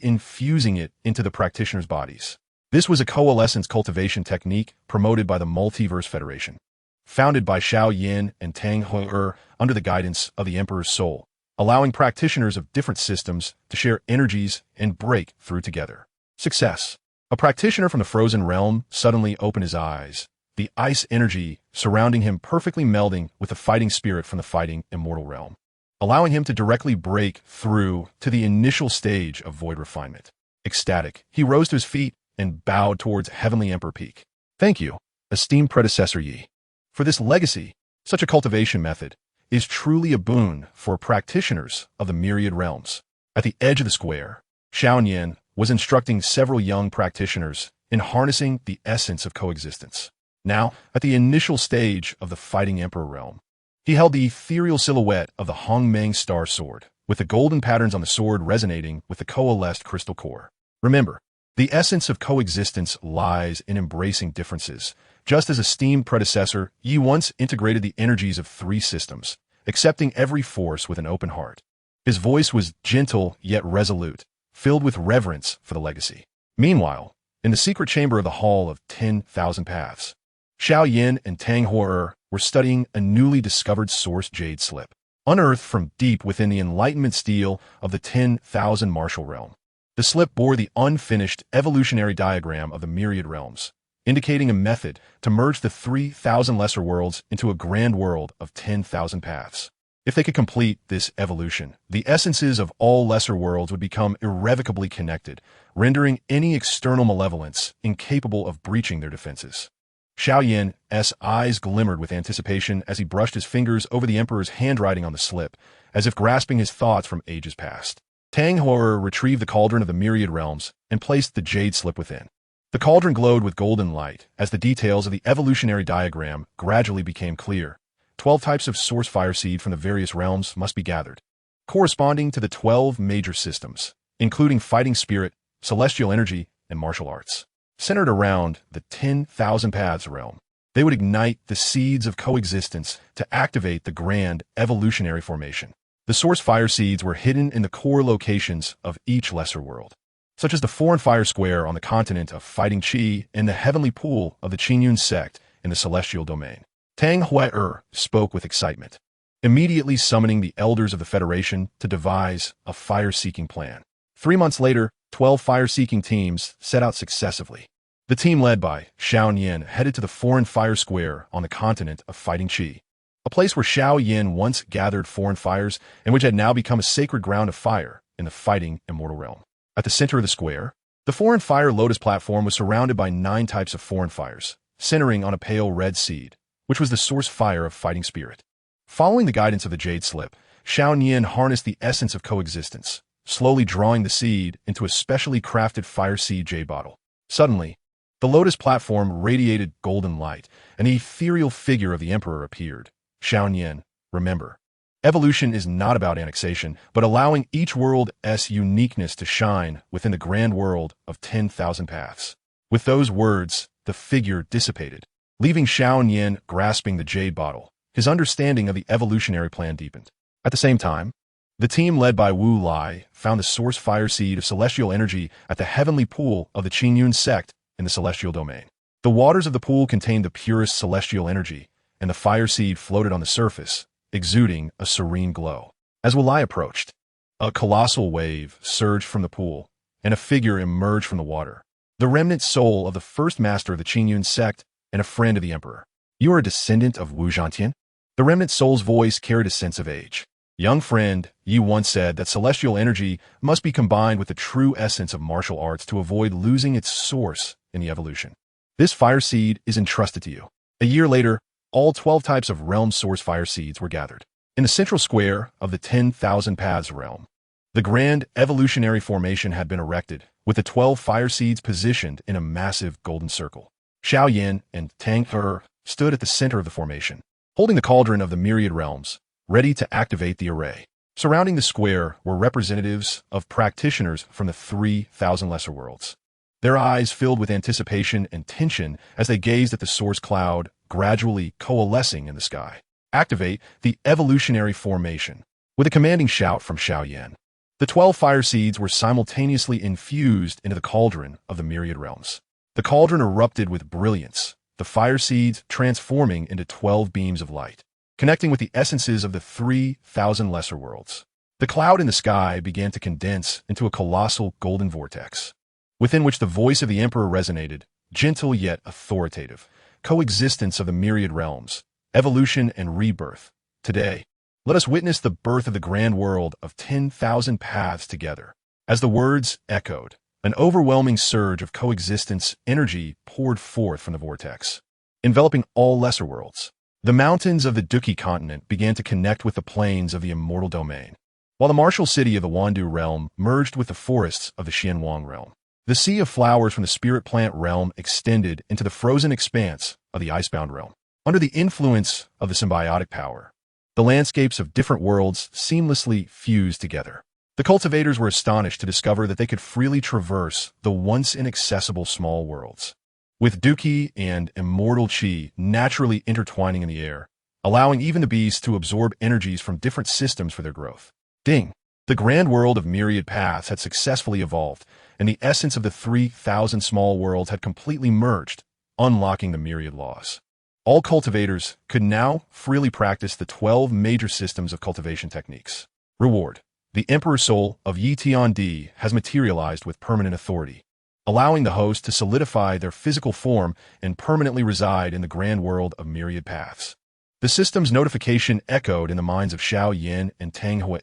infusing it into the practitioners' bodies. This was a coalescence cultivation technique promoted by the Multiverse Federation, founded by Xiao Yin and Tang Horror under the guidance of the Emperor's Soul, allowing practitioners of different systems to share energies and break through together. Success. A practitioner from the Frozen Realm suddenly opened his eyes, the ice energy surrounding him perfectly melding with the fighting spirit from the fighting immortal realm, allowing him to directly break through to the initial stage of void refinement. Ecstatic, he rose to his feet and bowed towards Heavenly Emperor Peak. Thank you, esteemed predecessor Yi. For this legacy, such a cultivation method is truly a boon for practitioners of the myriad realms. At the edge of the square, Xiaoyan was instructing several young practitioners in harnessing the essence of coexistence. Now, at the initial stage of the Fighting Emperor realm, he held the ethereal silhouette of the Hongmeng Star Sword, with the golden patterns on the sword resonating with the coalesced crystal core. Remember, the essence of coexistence lies in embracing differences. Just as esteemed predecessor, Yi once integrated the energies of 3 systems, accepting every force with an open heart. His voice was gentle yet resolute, filled with reverence for the legacy. Meanwhile, in the secret chamber of the Hall of 10,000 Paths, Xiao Yin and Tang Horror were studying a newly discovered source jade slip, unearthed from deep within the enlightenment steel of the 10,000 martial realm. The slip bore the unfinished evolutionary diagram of the myriad realms, indicating a method to merge the 3,000 lesser worlds into a grand world of 10,000 paths. If they could complete this evolution, the essences of all lesser worlds would become irrevocably connected, rendering any external malevolence incapable of breaching their defenses. Xiao Yin's eyes glimmered with anticipation as he brushed his fingers over the Emperor's handwriting on the slip, as if grasping his thoughts from ages past. Tang Horror retrieved the cauldron of the myriad realms and placed the jade slip within. The cauldron glowed with golden light as the details of the evolutionary diagram gradually became clear. 12 types of source fire seed from the various realms must be gathered, corresponding to the 12 major systems, including fighting spirit, celestial energy, and martial arts. Centered around the 10,000 Paths realm, they would ignite the seeds of coexistence to activate the grand evolutionary formation. The source fire seeds were hidden in the core locations of each lesser world, such as the foreign fire square on the continent of fighting Qi and the heavenly pool of the Qingyang sect in the celestial domain. Tang Hui spoke with excitement, immediately summoning the elders of the Federation to devise a fire-seeking plan. 3 months later, 12 fire-seeking teams set out successively. The team led by Xiao Yin headed to the foreign fire square on the continent of fighting Qi, a place where Xiao Yin once gathered foreign fires and which had now become a sacred ground of fire in the fighting immortal realm. At the center of the square, the foreign fire lotus platform was surrounded by 9 types of foreign fires, centering on a pale red seed, which was the source fire of fighting spirit. Following the guidance of the jade slip, Xiao Yin harnessed the essence of coexistence, slowly drawing the seed into a specially crafted fire seed jade bottle. Suddenly, the lotus platform radiated golden light, and the ethereal figure of the emperor appeared. Xiao Yin, remember, evolution is not about annexation, but allowing each world's uniqueness to shine within the grand world of 10,000 paths. With those words, the figure dissipated, leaving Xiao Yin grasping the jade bottle. His understanding of the evolutionary plan deepened. At the same time, the team led by Wu Lai found the source fire seed of celestial energy at the heavenly pool of the Qingyang sect in the celestial domain. The waters of the pool contained the purest celestial energy, and the fire seed floated on the surface, exuding a serene glow. As Wu Lai approached, a colossal wave surged from the pool, and a figure emerged from the water. The remnant soul of the first master of the Qingyang sect and a friend of the emperor. You are a descendant of Wu Zhantian? The remnant soul's voice carried a sense of age. Young friend, you once said that celestial energy must be combined with the true essence of martial arts to avoid losing its source in the evolution. This fire seed is entrusted to you. A year later, all 12 types of realm source fire seeds were gathered. In the central square of the 10,000 Paths realm, the grand evolutionary formation had been erected, with the 12 fire seeds positioned in a massive golden circle. Xiao Yin and Tang He stood at the center of the formation, holding the cauldron of the myriad realms, ready to activate the array. Surrounding the square were representatives of practitioners from the 3,000 lesser worlds. Their eyes filled with anticipation and tension as they gazed at the source cloud gradually coalescing in the sky. Activate the evolutionary formation. With a commanding shout from Xiao Yin, the 12 fire seeds were simultaneously infused into the cauldron of the myriad realms. The cauldron erupted with brilliance, the fire seeds transforming into 12 beams of light, connecting with the essences of the 3,000 lesser worlds. The cloud in the sky began to condense into a colossal golden vortex, within which the voice of the emperor resonated, gentle yet authoritative. Coexistence of the myriad realms, evolution and rebirth. Today, let us witness the birth of the grand world of 10,000 paths together. As the words echoed, an overwhelming surge of coexistence energy poured forth from the vortex, enveloping all lesser worlds. The mountains of the Duki continent began to connect with the plains of the immortal domain, while the martial city of the Wandu realm merged with the forests of the Xianwang realm. The sea of flowers from the spirit plant realm extended into the frozen expanse of the icebound realm. Under the influence of the symbiotic power, the landscapes of different worlds seamlessly fused together. The cultivators were astonished to discover that they could freely traverse the once inaccessible small worlds, with Duki and immortal Qi naturally intertwining in the air, allowing even the beasts to absorb energies from different systems for their growth. Ding! The grand world of myriad paths had successfully evolved, and the essence of the 3,000 small worlds had completely merged, unlocking the myriad laws. All cultivators could now freely practice the 12 major systems of cultivation techniques. Reward. The Emperor Soul of Yi Tiandi has materialized with permanent authority, allowing the host to solidify their physical form and permanently reside in the grand world of myriad paths. The system's notification echoed in the minds of Xiao Yin and Tang Hui,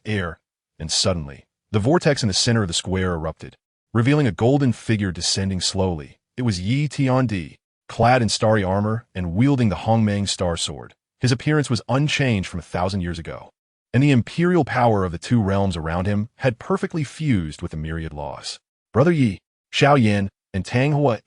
and suddenly, the vortex in the center of the square erupted, revealing a golden figure descending slowly. It was Yi Tiandi, clad in starry armor and wielding the Hongmeng star sword. His appearance was unchanged from 1,000 years ago, and the imperial power of the two realms around him had perfectly fused with the myriad laws. Brother Yi, Xiao Yin, and Tang Hui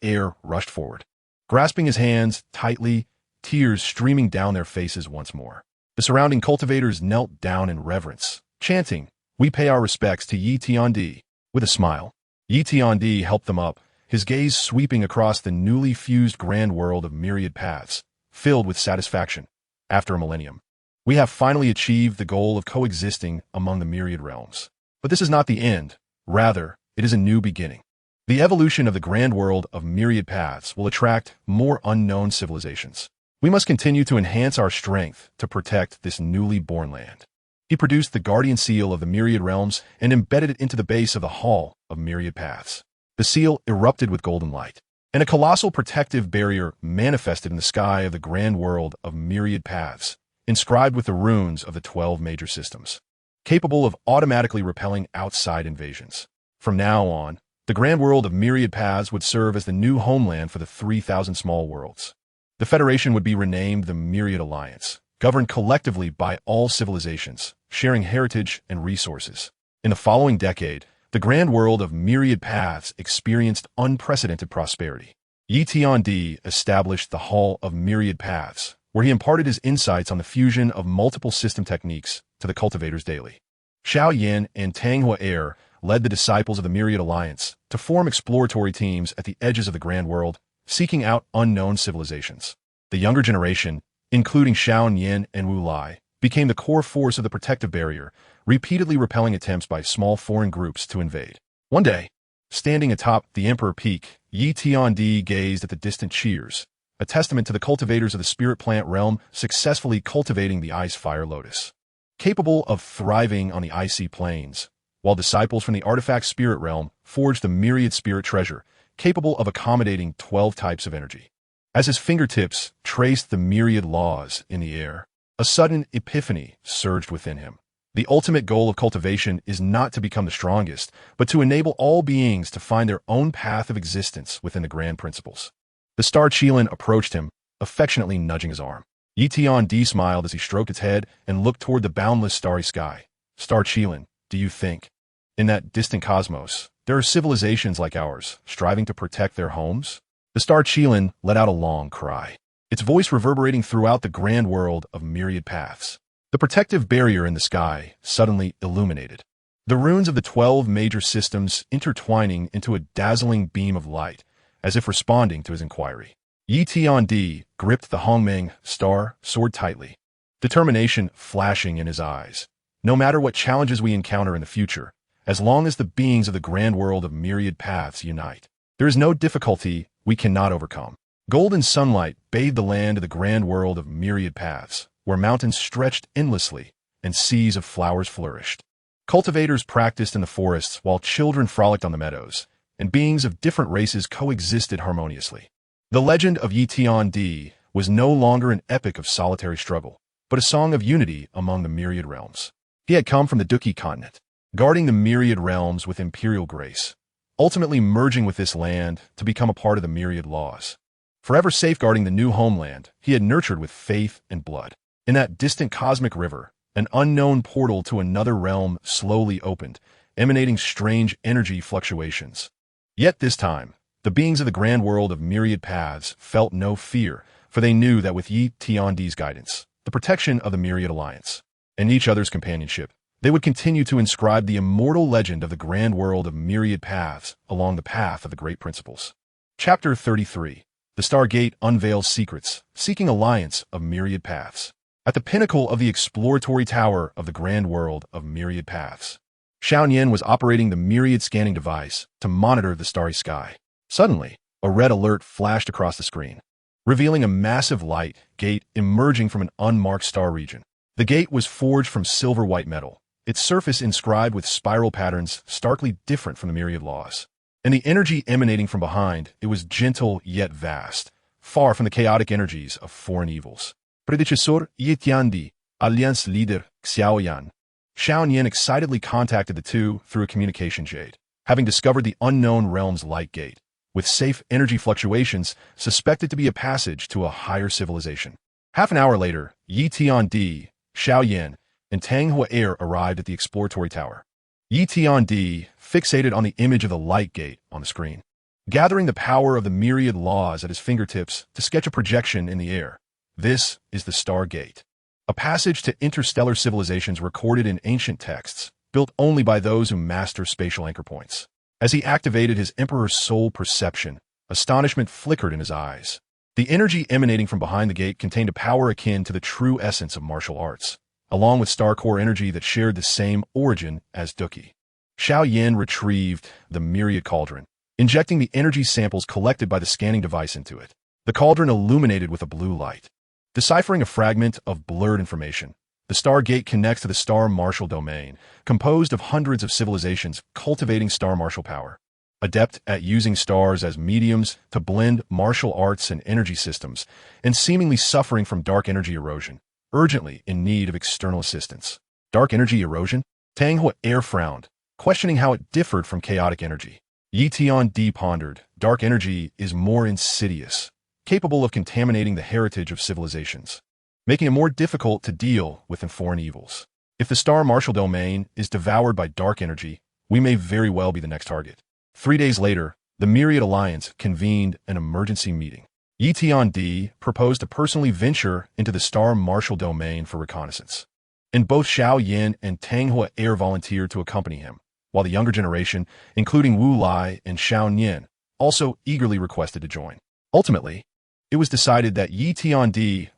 rushed forward, grasping his hands tightly, tears streaming down their faces once more. The surrounding cultivators knelt down in reverence, chanting, "We pay our respects to Yi Tiandi." With a smile, Yi Tiandi helped them up, his gaze sweeping across the newly fused grand world of myriad paths, filled with satisfaction. After a millennium, we have finally achieved the goal of coexisting among the myriad realms. But this is not the end. Rather, it is a new beginning. The evolution of the grand world of myriad paths will attract more unknown civilizations. We must continue to enhance our strength to protect this newly born land. He produced the guardian seal of the myriad realms and embedded it into the base of the hall of myriad paths. The seal erupted with golden light, and a colossal protective barrier manifested in the sky of the grand world of myriad paths, inscribed with the runes of the 12 major systems, capable of automatically repelling outside invasions. From now on, the grand world of myriad paths would serve as the new homeland for the 3,000 small worlds. The Federation would be renamed the Myriad Alliance, governed collectively by all civilizations, sharing heritage and resources. In the following decade, the grand world of myriad paths experienced unprecedented prosperity. Yi Tiandi established the Hall of Myriad Paths, where he imparted his insights on the fusion of multiple system techniques to the cultivators daily. Xiao Yin and Tang Hua led the disciples of the Myriad Alliance to form exploratory teams at the edges of the grand world, seeking out unknown civilizations. The younger generation, including Xiao Yin and Wu Lai, became the core force of the protective barrier, repeatedly repelling attempts by small foreign groups to invade. One day, standing atop the Emperor Peak, Yi Tiandi gazed at the distant cheers, a testament to the cultivators of the spirit plant realm successfully cultivating the ice fire lotus. Capable of thriving on the icy plains, while disciples from the artifact spirit realm forged the myriad spirit treasure, capable of accommodating 12 types of energy. As his fingertips traced the myriad laws in the air, a sudden epiphany surged within him. The ultimate goal of cultivation is not to become the strongest, but to enable all beings to find their own path of existence within the grand principles. The star Qilin approached him, affectionately nudging his arm. Yi Tiandi smiled as he stroked its head and looked toward the boundless starry sky. Star Qilin, do you think, in that distant cosmos, there are civilizations like ours, striving to protect their homes? The star Qilin let out a long cry, its voice reverberating throughout the grand world of myriad paths. The protective barrier in the sky suddenly illuminated, the runes of the 12 major systems intertwining into a dazzling beam of light, as if responding to his inquiry. Yi Tiandi gripped the Hongmeng star sword tightly, determination flashing in his eyes. No matter what challenges we encounter in the future, as long as the beings of the grand world of myriad paths unite, there is no difficulty we cannot overcome. Golden sunlight bathed the land of the grand world of myriad paths, where mountains stretched endlessly and seas of flowers flourished. Cultivators practiced in the forests while children frolicked on the meadows, and beings of different races coexisted harmoniously. The legend of Yi Tiandi was no longer an epic of solitary struggle, but a song of unity among the myriad realms. He had come from the Duki continent, guarding the myriad realms with imperial grace, ultimately merging with this land to become a part of the myriad laws. Forever safeguarding the new homeland he had nurtured with faith and blood. In that distant cosmic river, an unknown portal to another realm slowly opened, emanating strange energy fluctuations. Yet this time, the beings of the grand world of myriad paths felt no fear, for they knew that with Yi Tiandi's guidance, the protection of the Myriad Alliance, and each other's companionship, they would continue to inscribe the immortal legend of the grand world of myriad paths along the path of the great principles. Chapter 33. The Stargate unveils secrets, seeking alliance of myriad paths. At the pinnacle of the exploratory tower of the grand world of myriad paths, Xiao Yin was operating the myriad scanning device to monitor the starry sky. Suddenly, a red alert flashed across the screen, revealing a massive light gate emerging from an unmarked star region. The gate was forged from silver-white metal, its surface inscribed with spiral patterns starkly different from the myriad laws. And the energy emanating from behind, it was gentle yet vast, far from the chaotic energies of foreign evils. Predecessor Yi Tiandi, Alliance leader Xiaoyan. Xiao Yin excitedly contacted the two through a communication jade, having discovered the unknown realm's light gate, with safe energy fluctuations suspected to be a passage to a higher civilization. Half an hour later, Yi Tiandi, Xiao Yin, and Tang Hua arrived at the exploratory tower. Yi Tiandi fixated on the image of the light gate on the screen, gathering the power of the myriad laws at his fingertips to sketch a projection in the air. This is the Stargate, a passage to interstellar civilizations recorded in ancient texts, built only by those who master spatial anchor points. As he activated his Emperor's soul perception, astonishment flickered in his eyes. The energy emanating from behind the gate contained a power akin to the true essence of martial arts, along with star core energy that shared the same origin as Duki. Xiao Yin retrieved the myriad cauldron, injecting the energy samples collected by the scanning device into it. The cauldron illuminated with a blue light. Deciphering a fragment of blurred information, the Stargate connects to the Star Marshal domain, composed of hundreds of civilizations cultivating star martial power. Adept at using stars as mediums to blend martial arts and energy systems, and seemingly suffering from dark energy erosion, urgently in need of external assistance. Dark energy erosion? Tang Hua frowned, questioning how it differed from chaotic energy. Yi Tian pondered, dark energy is more insidious, capable of contaminating the heritage of civilizations, making it more difficult to deal with than foreign evils. If the Star Marshal domain is devoured by dark energy, we may very well be the next target. 3 days later, the Myriad Alliance convened an emergency meeting. Yi Tian proposed to personally venture into the Star Marshal domain for reconnaissance, and both Xiao Yin and Tang Hua volunteered to accompany him, while the younger generation, including Wu Lai and Xiao Nian, also eagerly requested to join. Ultimately, it was decided that Yi Tian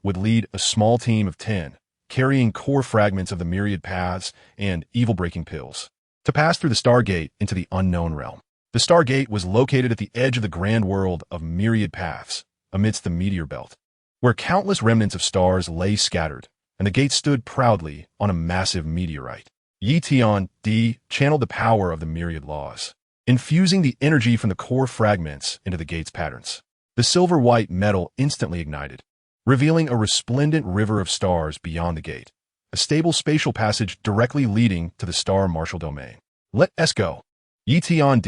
would lead a small team of 10, carrying core fragments of the Myriad Paths and evil-breaking pills, to pass through the Stargate into the unknown realm. The Stargate was located at the edge of the grand world of Myriad Paths, amidst the meteor belt, where countless remnants of stars lay scattered, and the gate stood proudly on a massive meteorite. Yi Tian channeled the power of the myriad laws, infusing the energy from the core fragments into the gate's patterns. The silver-white metal instantly ignited, revealing a resplendent river of stars beyond the gate, a stable spatial passage directly leading to the Star Marshal domain. Let's go. Yi Tian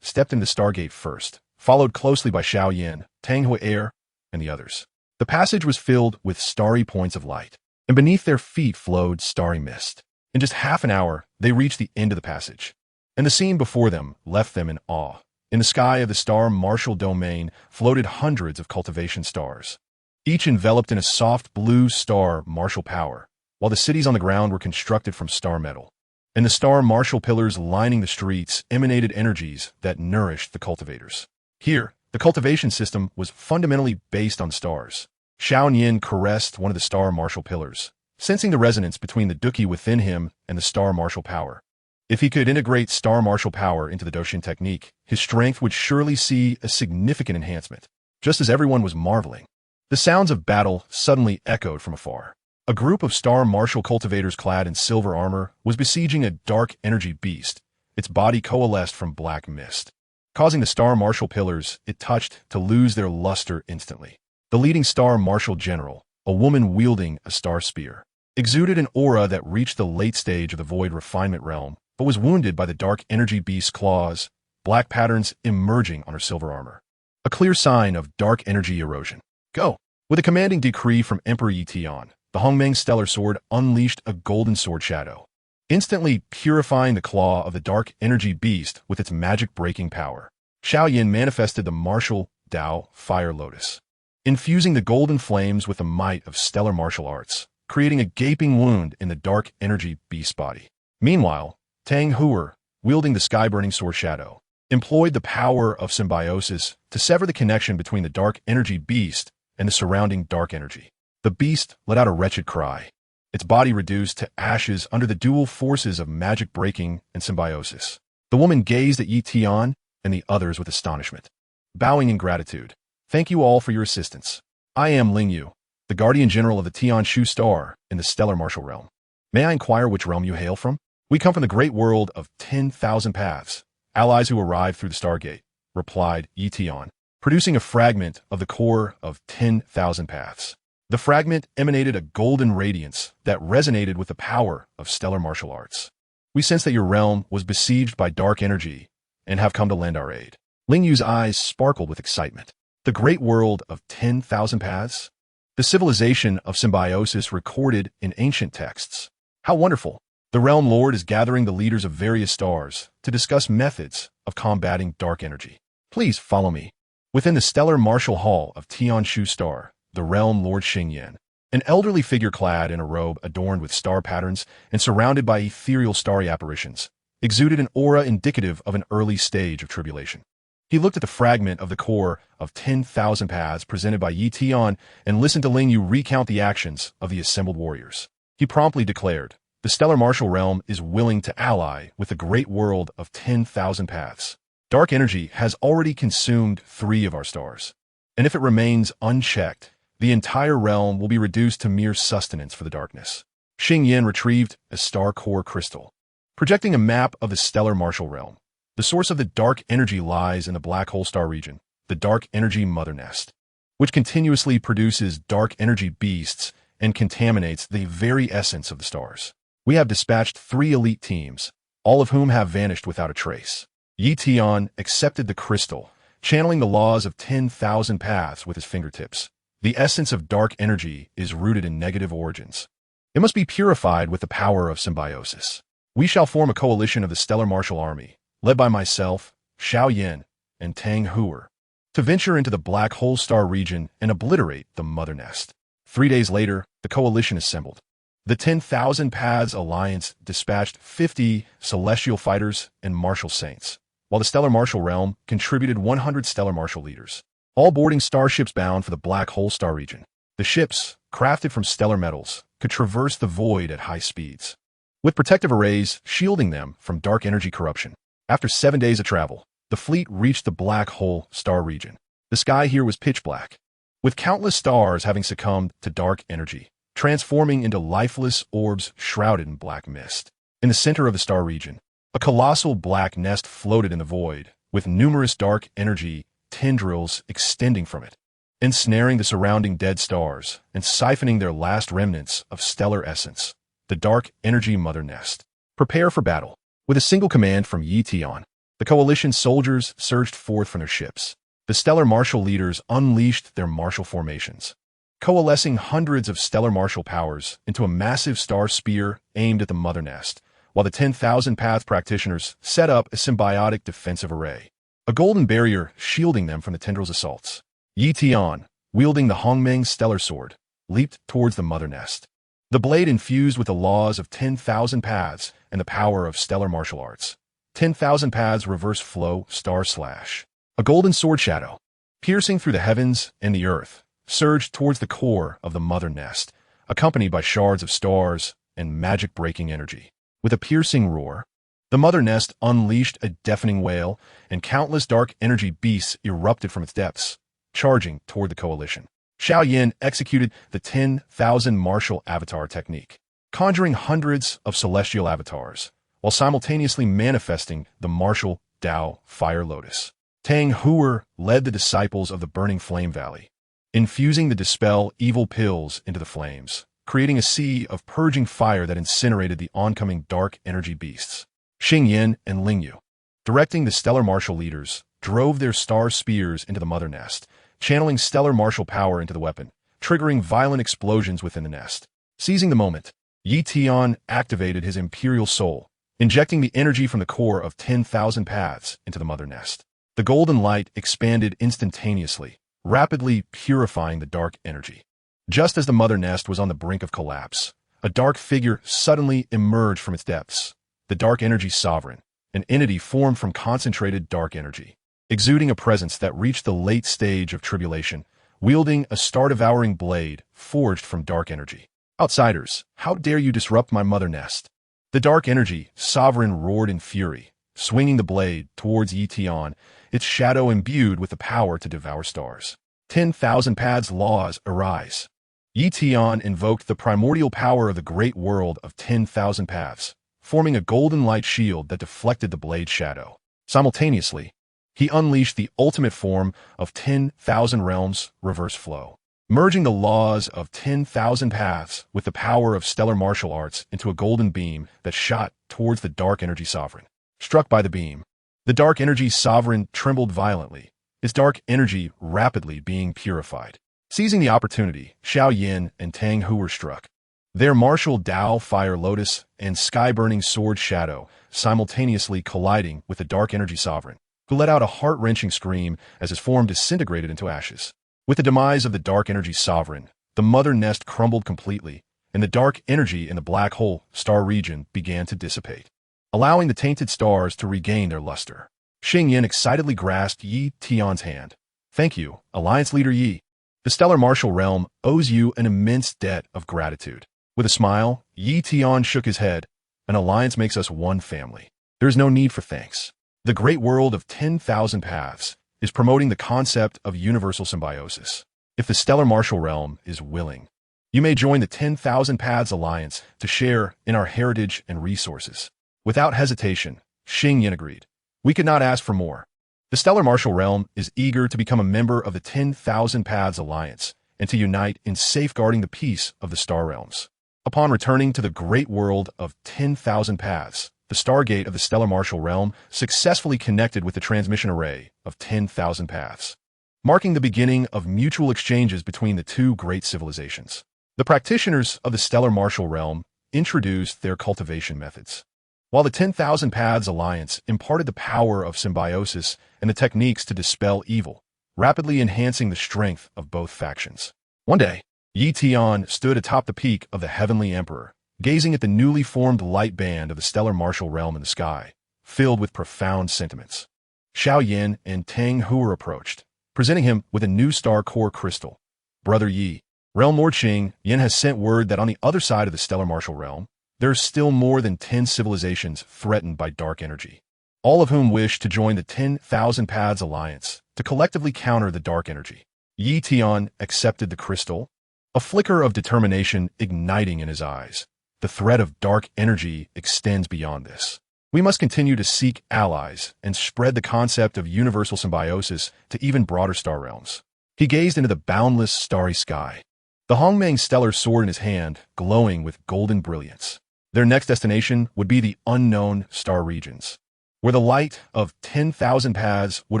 stepped into the Stargate first, followed closely by Xiao Yin, Tang Hua and the others. The passage was filled with starry points of light, and beneath their feet flowed starry mist. In just half an hour, they reached the end of the passage, and the scene before them left them in awe. In the sky of the Star Marshal domain floated hundreds of cultivation stars, each enveloped in a soft blue star martial power, while the cities on the ground were constructed from star metal, and the Star Marshal pillars lining the streets emanated energies that nourished the cultivators. Here, the cultivation system was fundamentally based on stars. Xiao Nian caressed one of the Star Marshal pillars, sensing the resonance between the Duki within him and the Star Marshal power. If he could integrate Star Marshal power into the Doshin technique, his strength would surely see a significant enhancement. Just as everyone was marveling, the sounds of battle suddenly echoed from afar. A group of Star Marshal cultivators clad in silver armor was besieging a dark energy beast, its body coalesced from black mist, causing the Star Marshal pillars it touched to lose their luster instantly. The leading Star Marshal general, a woman wielding a star spear, exuded an aura that reached the late stage of the void refinement realm, but was wounded by the dark energy beast's claws, black patterns emerging on her silver armor. A clear sign of dark energy erosion. Go! With a commanding decree from Emperor Yi Tian, the Hongmeng stellar sword unleashed a golden sword shadow, instantly purifying the claw of the dark energy beast with its magic-breaking power. Xiao Yin manifested the martial Dao Fire Lotus, infusing the golden flames with the might of stellar martial arts, creating a gaping wound in the dark energy beast's body. Meanwhile, Tang Hua, wielding the sky-burning sword shadow, employed the power of symbiosis to sever the connection between the dark energy beast and the surrounding dark energy. The beast let out a wretched cry, its body reduced to ashes under the dual forces of magic breaking and symbiosis. The woman gazed at Yi Tian and the others with astonishment, bowing in gratitude. Thank you all for your assistance. I am Ling Yu, the Guardian General of the Tianshu Star in the Stellar Martial Realm. May I inquire which realm you hail from? We come from the great world of 10,000 paths, allies who arrived through the Stargate, replied Yi Tian, producing a fragment of the core of 10,000 paths. The fragment emanated a golden radiance that resonated with the power of stellar martial arts. We sense that your realm was besieged by dark energy and have come to lend our aid. Ling Yu's eyes sparkled with excitement. The great world of 10,000 paths? The civilization of symbiosis recorded in ancient texts. How wonderful! The Realm Lord is gathering the leaders of various stars to discuss methods of combating dark energy. Please follow me. Within the stellar martial hall of Tianshu Star, the Realm Lord Qingyang, an elderly figure clad in a robe adorned with star patterns and surrounded by ethereal starry apparitions, exuded an aura indicative of an early stage of tribulation. He looked at the fragment of the core of 10,000 paths presented by Yi Tian and listened to Ling Yu recount the actions of the assembled warriors. He promptly declared, the stellar martial realm is willing to ally with the great world of 10,000 paths. Dark energy has already consumed 3 of our stars, and if it remains unchecked, the entire realm will be reduced to mere sustenance for the darkness. Qingyang retrieved a star core crystal, projecting a map of the stellar martial realm. The source of the dark energy lies in the black hole star region, the dark energy mother nest, which continuously produces dark energy beasts and contaminates the very essence of the stars. We have dispatched 3 elite teams, all of whom have vanished without a trace. Yi Tian accepted the crystal, channeling the laws of 10,000 paths with his fingertips. The essence of dark energy is rooted in negative origins. It must be purified with the power of symbiosis. We shall form a coalition of the stellar martial army, led by myself, Xiao Yin, and Tang Huer, to venture into the black hole star region and obliterate the mother nest. 3 days later, the coalition assembled. The 10,000 Paths Alliance dispatched 50 celestial fighters and martial saints, while the stellar martial realm contributed 100 stellar martial leaders, all boarding starships bound for the black hole star region. The ships, crafted from stellar metals, could traverse the void at high speeds, with protective arrays shielding them from dark energy corruption. After 7 days of travel, the fleet reached the black hole star region. The sky here was pitch black, with countless stars having succumbed to dark energy, transforming into lifeless orbs shrouded in black mist. In the center of the star region, a colossal black nest floated in the void, with numerous dark energy tendrils extending from it, ensnaring the surrounding dead stars and siphoning their last remnants of stellar essence. The dark energy mother nest. Prepare for battle. With a single command from Yi Tian, the coalition soldiers surged forth from their ships. The stellar martial leaders unleashed their martial formations, coalescing hundreds of stellar martial powers into a massive star spear aimed at the mother nest, while the 10,000 Path practitioners set up a symbiotic defensive array, a golden barrier shielding them from the tendrils' assaults. Yi Tian, wielding the Hongmeng stellar sword, leaped towards the mother nest. The blade infused with the laws of 10,000 Paths and the power of stellar martial arts. 10,000 Paths reverse flow star slash. A golden sword shadow, piercing through the heavens and the earth, surged towards the core of the mother nest, accompanied by shards of stars and magic-breaking energy. With a piercing roar, the mother nest unleashed a deafening wail, and countless dark energy beasts erupted from its depths, charging toward the coalition. Xiao Yin executed the 10,000 martial avatar technique, conjuring hundreds of celestial avatars, while simultaneously manifesting the martial Dao Fire Lotus. Tang Huer led the disciples of the Burning Flame Valley, infusing the Dispel evil pills into the flames, creating a sea of purging fire that incinerated the oncoming dark energy beasts. Qingyang and Lingyu, directing the stellar martial leaders, drove their star spears into the mother nest, channeling stellar martial power into the weapon, triggering violent explosions within the nest. Seizing the moment, Yi Tian activated his imperial soul, injecting the energy from the core of 10,000 Paths into the mother nest. The golden light expanded instantaneously, rapidly purifying the dark energy. Just as the mother nest was on the brink of collapse, a dark figure suddenly emerged from its depths. The dark energy sovereign, an entity formed from concentrated dark energy, exuding a presence that reached the late stage of tribulation, wielding a star-devouring blade forged from dark energy. Outsiders, how dare you disrupt my mother nest? The dark energy sovereign roared in fury, swinging the blade towards Yi Tian, its shadow imbued with the power to devour stars. 10,000 Paths laws arise. Yi Tian invoked the primordial power of the great world of 10,000 Paths, forming a golden light shield that deflected the blade's shadow. Simultaneously, he unleashed the ultimate form of 10,000 Realms reverse flow, merging the laws of 10,000 Paths with the power of stellar martial arts into a golden beam that shot towards the dark energy sovereign. Struck by the beam, the dark energy sovereign trembled violently, its dark energy rapidly being purified. Seizing the opportunity, Xiao Yin and Tang Huer struck. Their martial Dao Fire Lotus and sky-burning sword shadow simultaneously colliding with the dark energy sovereign, who let out a heart-wrenching scream as his form disintegrated into ashes. With the demise of the dark energy sovereign, the mother nest crumbled completely, and the dark energy in the black hole star region began to dissipate, allowing the tainted stars to regain their luster. Qingyang excitedly grasped Yi Tian's hand. Thank you, Alliance Leader Yi. The stellar martial realm owes you an immense debt of gratitude. With a smile, Yi Tian shook his head. An alliance makes us one family. There is no need for thanks. The great world of 10,000 paths is promoting the concept of universal symbiosis. If the stellar martial realm is willing, you may join the 10,000 Paths Alliance to share in our heritage and resources. Without hesitation, Qingyang agreed. We could not ask for more. The stellar martial realm is eager to become a member of the 10,000 Paths Alliance and to unite in safeguarding the peace of the star realms. Upon returning to the great world of 10,000 paths, the Stargate of the stellar martial realm successfully connected with the transmission array of 10,000 paths, marking the beginning of mutual exchanges between the two great civilizations. The practitioners of the stellar martial realm introduced their cultivation methods, while the 10,000 Paths Alliance imparted the power of symbiosis and the techniques to dispel evil, rapidly enhancing the strength of both factions. One day, Yi Tian stood atop the peak of the Heavenly Emperor, gazing at the newly formed light band of the stellar martial realm in the sky, filled with profound sentiments. Xiao Yin and Tang Huer approached, presenting him with a new star core crystal. Brother Yi, Realm Lord Qing Yin has sent word that on the other side of the stellar martial realm, there are still more than 10 civilizations threatened by dark energy, all of whom wish to join the 10,000 Paths Alliance to collectively counter the dark energy. Yi Tian accepted the crystal, a flicker of determination igniting in his eyes. The threat of dark energy extends beyond this. We must continue to seek allies and spread the concept of universal symbiosis to even broader star realms. He gazed into the boundless starry sky, the Hongmeng stellar sword in his hand glowing with golden brilliance. Their next destination would be the unknown star regions, where the light of 10,000 paths would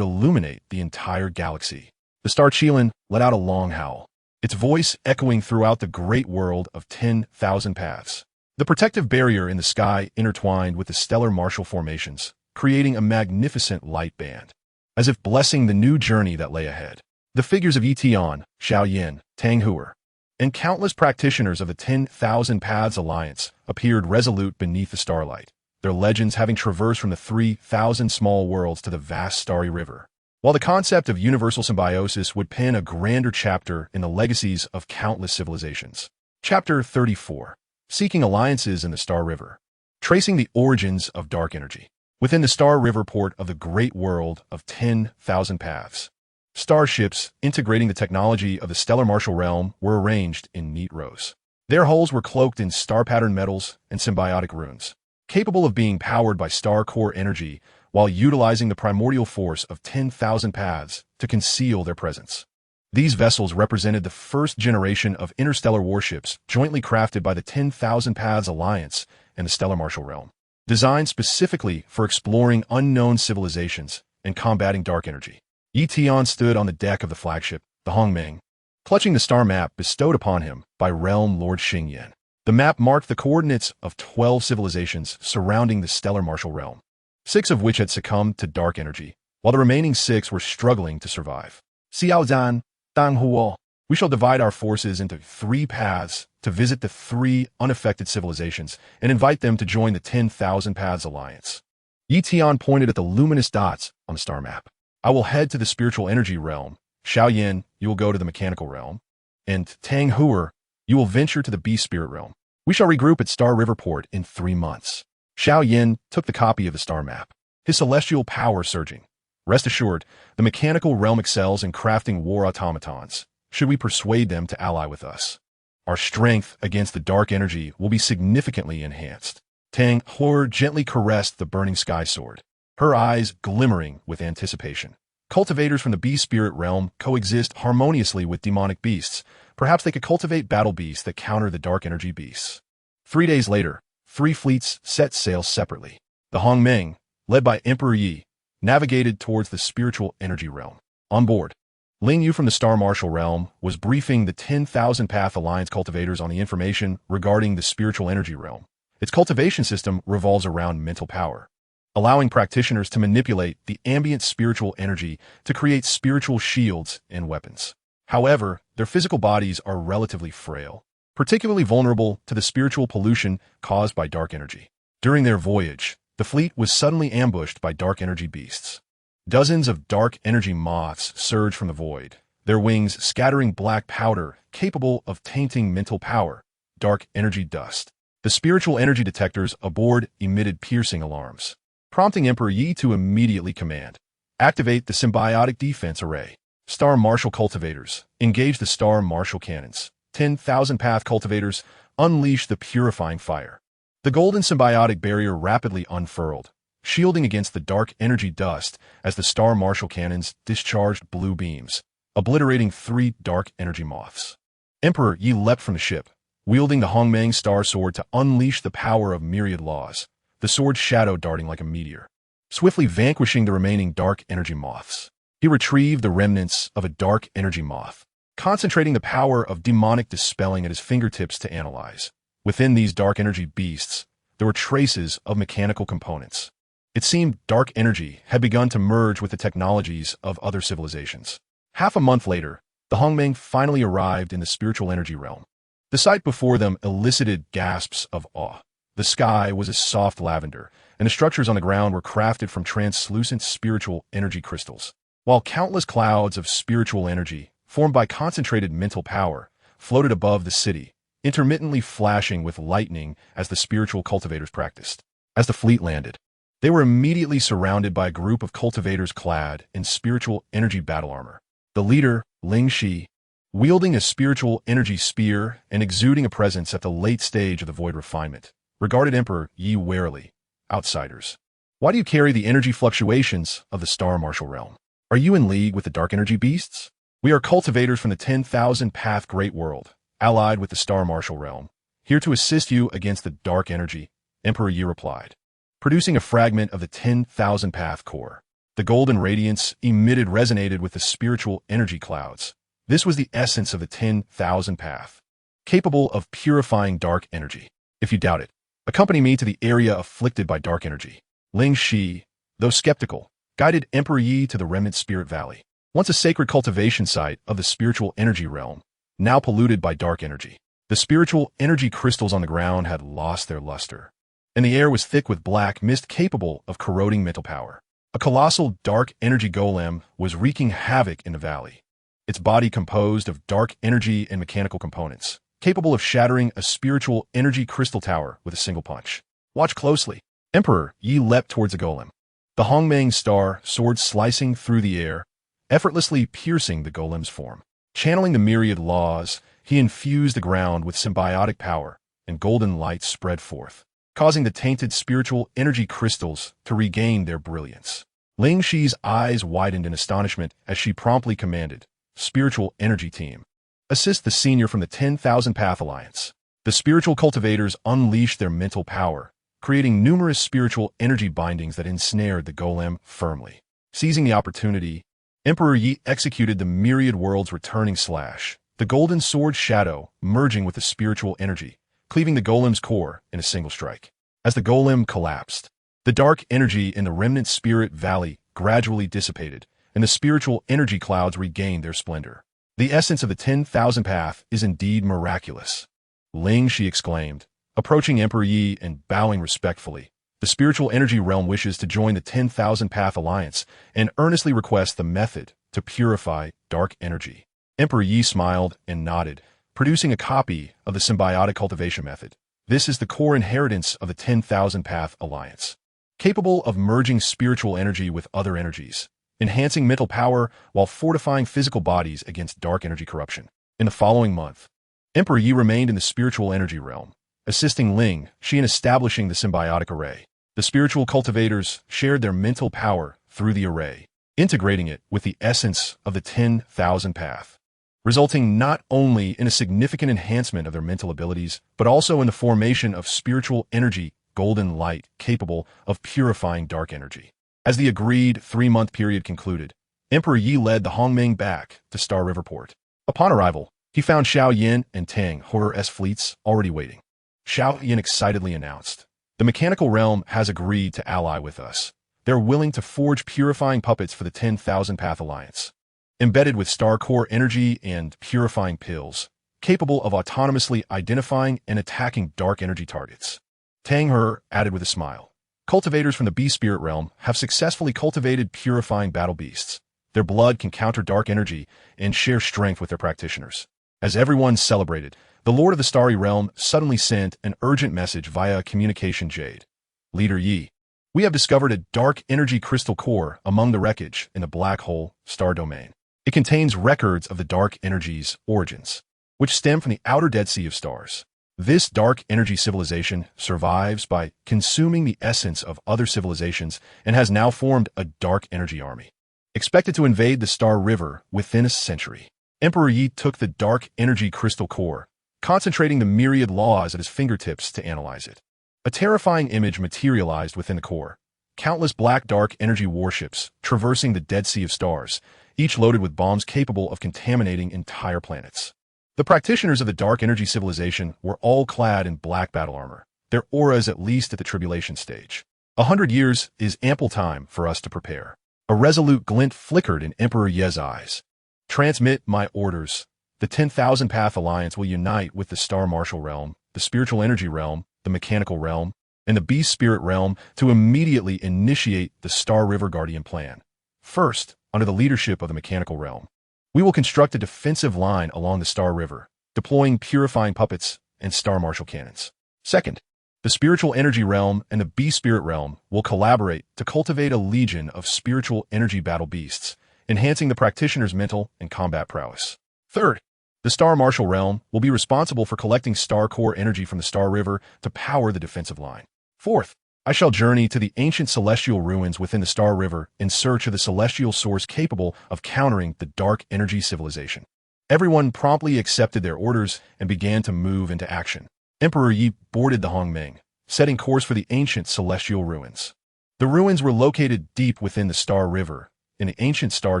illuminate the entire galaxy. The star Qilin let out a long howl, its voice echoing throughout the great world of 10,000 paths. The protective barrier in the sky intertwined with the stellar martial formations, creating a magnificent light band, as if blessing the new journey that lay ahead. The figures of Yi Tian, Xiao Yin, Tang Huer, and countless practitioners of the 10,000 Paths Alliance appeared resolute beneath the starlight, their legends having traversed from the 3,000 small worlds to the vast starry river. While the concept of universal symbiosis would pen a grander chapter in the legacies of countless civilizations. Chapter 34. Seeking Alliances in the Star River. Tracing the origins of dark energy. Within the Star River port of the great world of 10,000 paths, starships integrating the technology of the stellar martial realm were arranged in neat rows. Their hulls were cloaked in star-patterned metals and symbiotic runes, capable of being powered by star core energy while utilizing the primordial force of 10,000 paths to conceal their presence. These vessels represented the first generation of interstellar warships jointly crafted by the 10,000 Paths Alliance and the stellar martial realm, designed specifically for exploring unknown civilizations and combating dark energy. Yi Tian stood on the deck of the flagship, the Hongmeng, clutching the star map bestowed upon him by Realm Lord Qingyang. The map marked the coordinates of 12 civilizations surrounding the stellar martial realm, 6 of which had succumbed to dark energy, while the remaining 6 were struggling to survive. Xiaozan, Dang Huo, we shall divide our forces into 3 paths to visit the 3 unaffected civilizations and invite them to join the 10,000 Paths Alliance. Yi Tian pointed at the luminous dots on the star map. I will head to the spiritual energy realm. Xiao Yin, you will go to the mechanical realm. And Tang Huer, you will venture to the beast spirit realm. We shall regroup at Star River Port in 3 months. Xiao Yin took the copy of the star map, his celestial power surging. Rest assured, the mechanical realm excels in crafting war automatons, should we persuade them to ally with us. Our strength against the dark energy will be significantly enhanced. Tang Huer gently caressed the burning sky sword, her eyes glimmering with anticipation. Cultivators from the beast spirit realm coexist harmoniously with demonic beasts. Perhaps they could cultivate battle beasts that counter the dark energy beasts. 3 days later, 3 fleets set sail separately. The Hongmeng, led by Emperor Yi, navigated towards the spiritual energy realm. On board, Ling Yu from the Star Martial realm was briefing the 10,000 Path Alliance cultivators on the information regarding the spiritual energy realm. Its cultivation system revolves around mental power, allowing practitioners to manipulate the ambient spiritual energy to create spiritual shields and weapons. However, their physical bodies are relatively frail, particularly vulnerable to the spiritual pollution caused by dark energy. During their voyage, the fleet was suddenly ambushed by dark energy beasts. Dozens of dark energy moths surged from the void, their wings scattering black powder capable of tainting mental power, dark energy dust. The spiritual energy detectors aboard emitted piercing alarms, prompting Emperor Yi to immediately command. Activate the symbiotic defense array. Star Martial cultivators. Engage the Star Martial cannons. 10,000 path cultivators. Unleash the purifying fire. The golden symbiotic barrier rapidly unfurled, shielding against the dark energy dust as the Star Martial cannons discharged blue beams, obliterating 3 dark energy moths. Emperor Yi leapt from the ship, wielding the Hongmeng Star Sword to unleash the power of myriad laws, the sword's shadow darting like a meteor, swiftly vanquishing the remaining dark energy moths. He retrieved the remnants of a dark energy moth, concentrating the power of demonic dispelling at his fingertips to analyze. Within these dark energy beasts, there were traces of mechanical components. It seemed dark energy had begun to merge with the technologies of other civilizations. Half a month later, the Hongmeng finally arrived in the spiritual energy realm. The sight before them elicited gasps of awe. The sky was a soft lavender, and the structures on the ground were crafted from translucent spiritual energy crystals, while countless clouds of spiritual energy, formed by concentrated mental power, floated above the city, intermittently flashing with lightning as the spiritual cultivators practiced. As the fleet landed, they were immediately surrounded by a group of cultivators clad in spiritual energy battle armor. The leader, Ling Shi, wielding a spiritual energy spear and exuding a presence at the late stage of the void refinement, regarded Emperor Yi warily. Outsiders. Why do you carry the energy fluctuations of the Star Martial realm? Are you in league with the dark energy beasts? We are cultivators from the 10,000 path great world, allied with the Star Martial realm, here to assist you against the dark energy, Emperor Yi replied, producing a fragment of the 10,000 path core. The golden radiance emitted resonated with the spiritual energy clouds. This was the essence of the 10,000 path, capable of purifying dark energy. If you doubt it, accompany me to the area afflicted by dark energy. Ling Shi, though skeptical, guided Emperor Yi to the remnant Spirit Valley, once a sacred cultivation site of the spiritual energy realm, now polluted by dark energy. The spiritual energy crystals on the ground had lost their luster, and the air was thick with black mist capable of corroding mental power. A colossal dark energy golem was wreaking havoc in the valley, its body composed of dark energy and mechanical components, capable of shattering a spiritual energy crystal tower with a single punch. Watch closely. Emperor Yi leapt towards the golem, the Hongmeng Star Sword slicing through the air, effortlessly piercing the golem's form. Channeling the myriad laws, he infused the ground with symbiotic power, and golden light spread forth, causing the tainted spiritual energy crystals to regain their brilliance. Ling Shi's eyes widened in astonishment as she promptly commanded, Spiritual Energy Team, assist the senior from the 10,000 Path Alliance. The spiritual cultivators unleashed their mental power, creating numerous spiritual energy bindings that ensnared the golem firmly. Seizing the opportunity, Emperor Yi executed the myriad world's returning slash, the golden sword shadow merging with the spiritual energy, cleaving the golem's core in a single strike. As the golem collapsed, the dark energy in the remnant Spirit Valley gradually dissipated, and the spiritual energy clouds regained their splendor. The essence of the 10,000 Path is indeed miraculous. Ling Shi exclaimed, approaching Emperor Yi and bowing respectfully. The spiritual energy realm wishes to join the 10,000 Path Alliance and earnestly requests the method to purify dark energy. Emperor Yi smiled and nodded, producing a copy of the symbiotic cultivation method. This is the core inheritance of the 10,000 Path Alliance, capable of merging spiritual energy with other energies, enhancing mental power while fortifying physical bodies against dark energy corruption. In the following month, Emperor Yi remained in the spiritual energy realm, assisting Ling Shi in establishing the symbiotic array. The spiritual cultivators shared their mental power through the array, integrating it with the essence of the 10,000 Path, resulting not only in a significant enhancement of their mental abilities, but also in the formation of spiritual energy golden light capable of purifying dark energy. As the agreed 3-month period concluded, Emperor Yi led the Hongmeng back to Star River Port. Upon arrival, he found Xiao Yin and Tang Horror's fleets already waiting. Xiao Yin excitedly announced, the mechanical realm has agreed to ally with us. They're willing to forge purifying puppets for the 10,000 Path Alliance, embedded with star core energy and purifying pills, capable of autonomously identifying and attacking dark energy targets. Tang He added with a smile, cultivators from the Beast Spirit realm have successfully cultivated purifying battle beasts. Their blood can counter dark energy and share strength with their practitioners. As everyone celebrated, the Lord of the Starry Realm suddenly sent an urgent message via communication jade. Leader Yi, We have discovered a dark energy crystal core among the wreckage in the black hole star domain. It contains records of the dark energy's origins, which stem from the outer Dead Sea of stars. This dark energy civilization survives by consuming the essence of other civilizations and has now formed a dark energy army, expected to invade the Star River within a century. Emperor Yi took the dark energy crystal core, concentrating the myriad laws at his fingertips to analyze it. A terrifying image materialized within the core. Countless black dark energy warships traversing the Dead Sea of stars, each loaded with bombs capable of contaminating entire planets. The practitioners of the dark energy civilization were all clad in black battle armor, their auras at least at the tribulation stage. 100 years is ample time for us to prepare. A resolute glint flickered in Emperor Ye's eyes. Transmit my orders. The 10,000 Path Alliance will unite with the Star Martial Realm, the Spiritual Energy Realm, the Mechanical Realm, and the Beast Spirit Realm to immediately initiate the Star River Guardian Plan. First, under the leadership of the Mechanical Realm, we will construct a defensive line along the Star River, deploying purifying puppets and Star Martial cannons. Second, the Spiritual Energy Realm and the Beast Spirit Realm will collaborate to cultivate a legion of spiritual energy battle beasts, enhancing the practitioner's mental and combat prowess. Third, the Star Martial Realm will be responsible for collecting star core energy from the Star River to power the defensive line. Fourth, I shall journey to the ancient celestial ruins within the Star River in search of the celestial source capable of countering the dark energy civilization. Everyone promptly accepted their orders and began to move into action. Emperor Yi boarded the Hongmeng, setting course for the ancient celestial ruins. The ruins were located deep within the Star River, in the ancient Star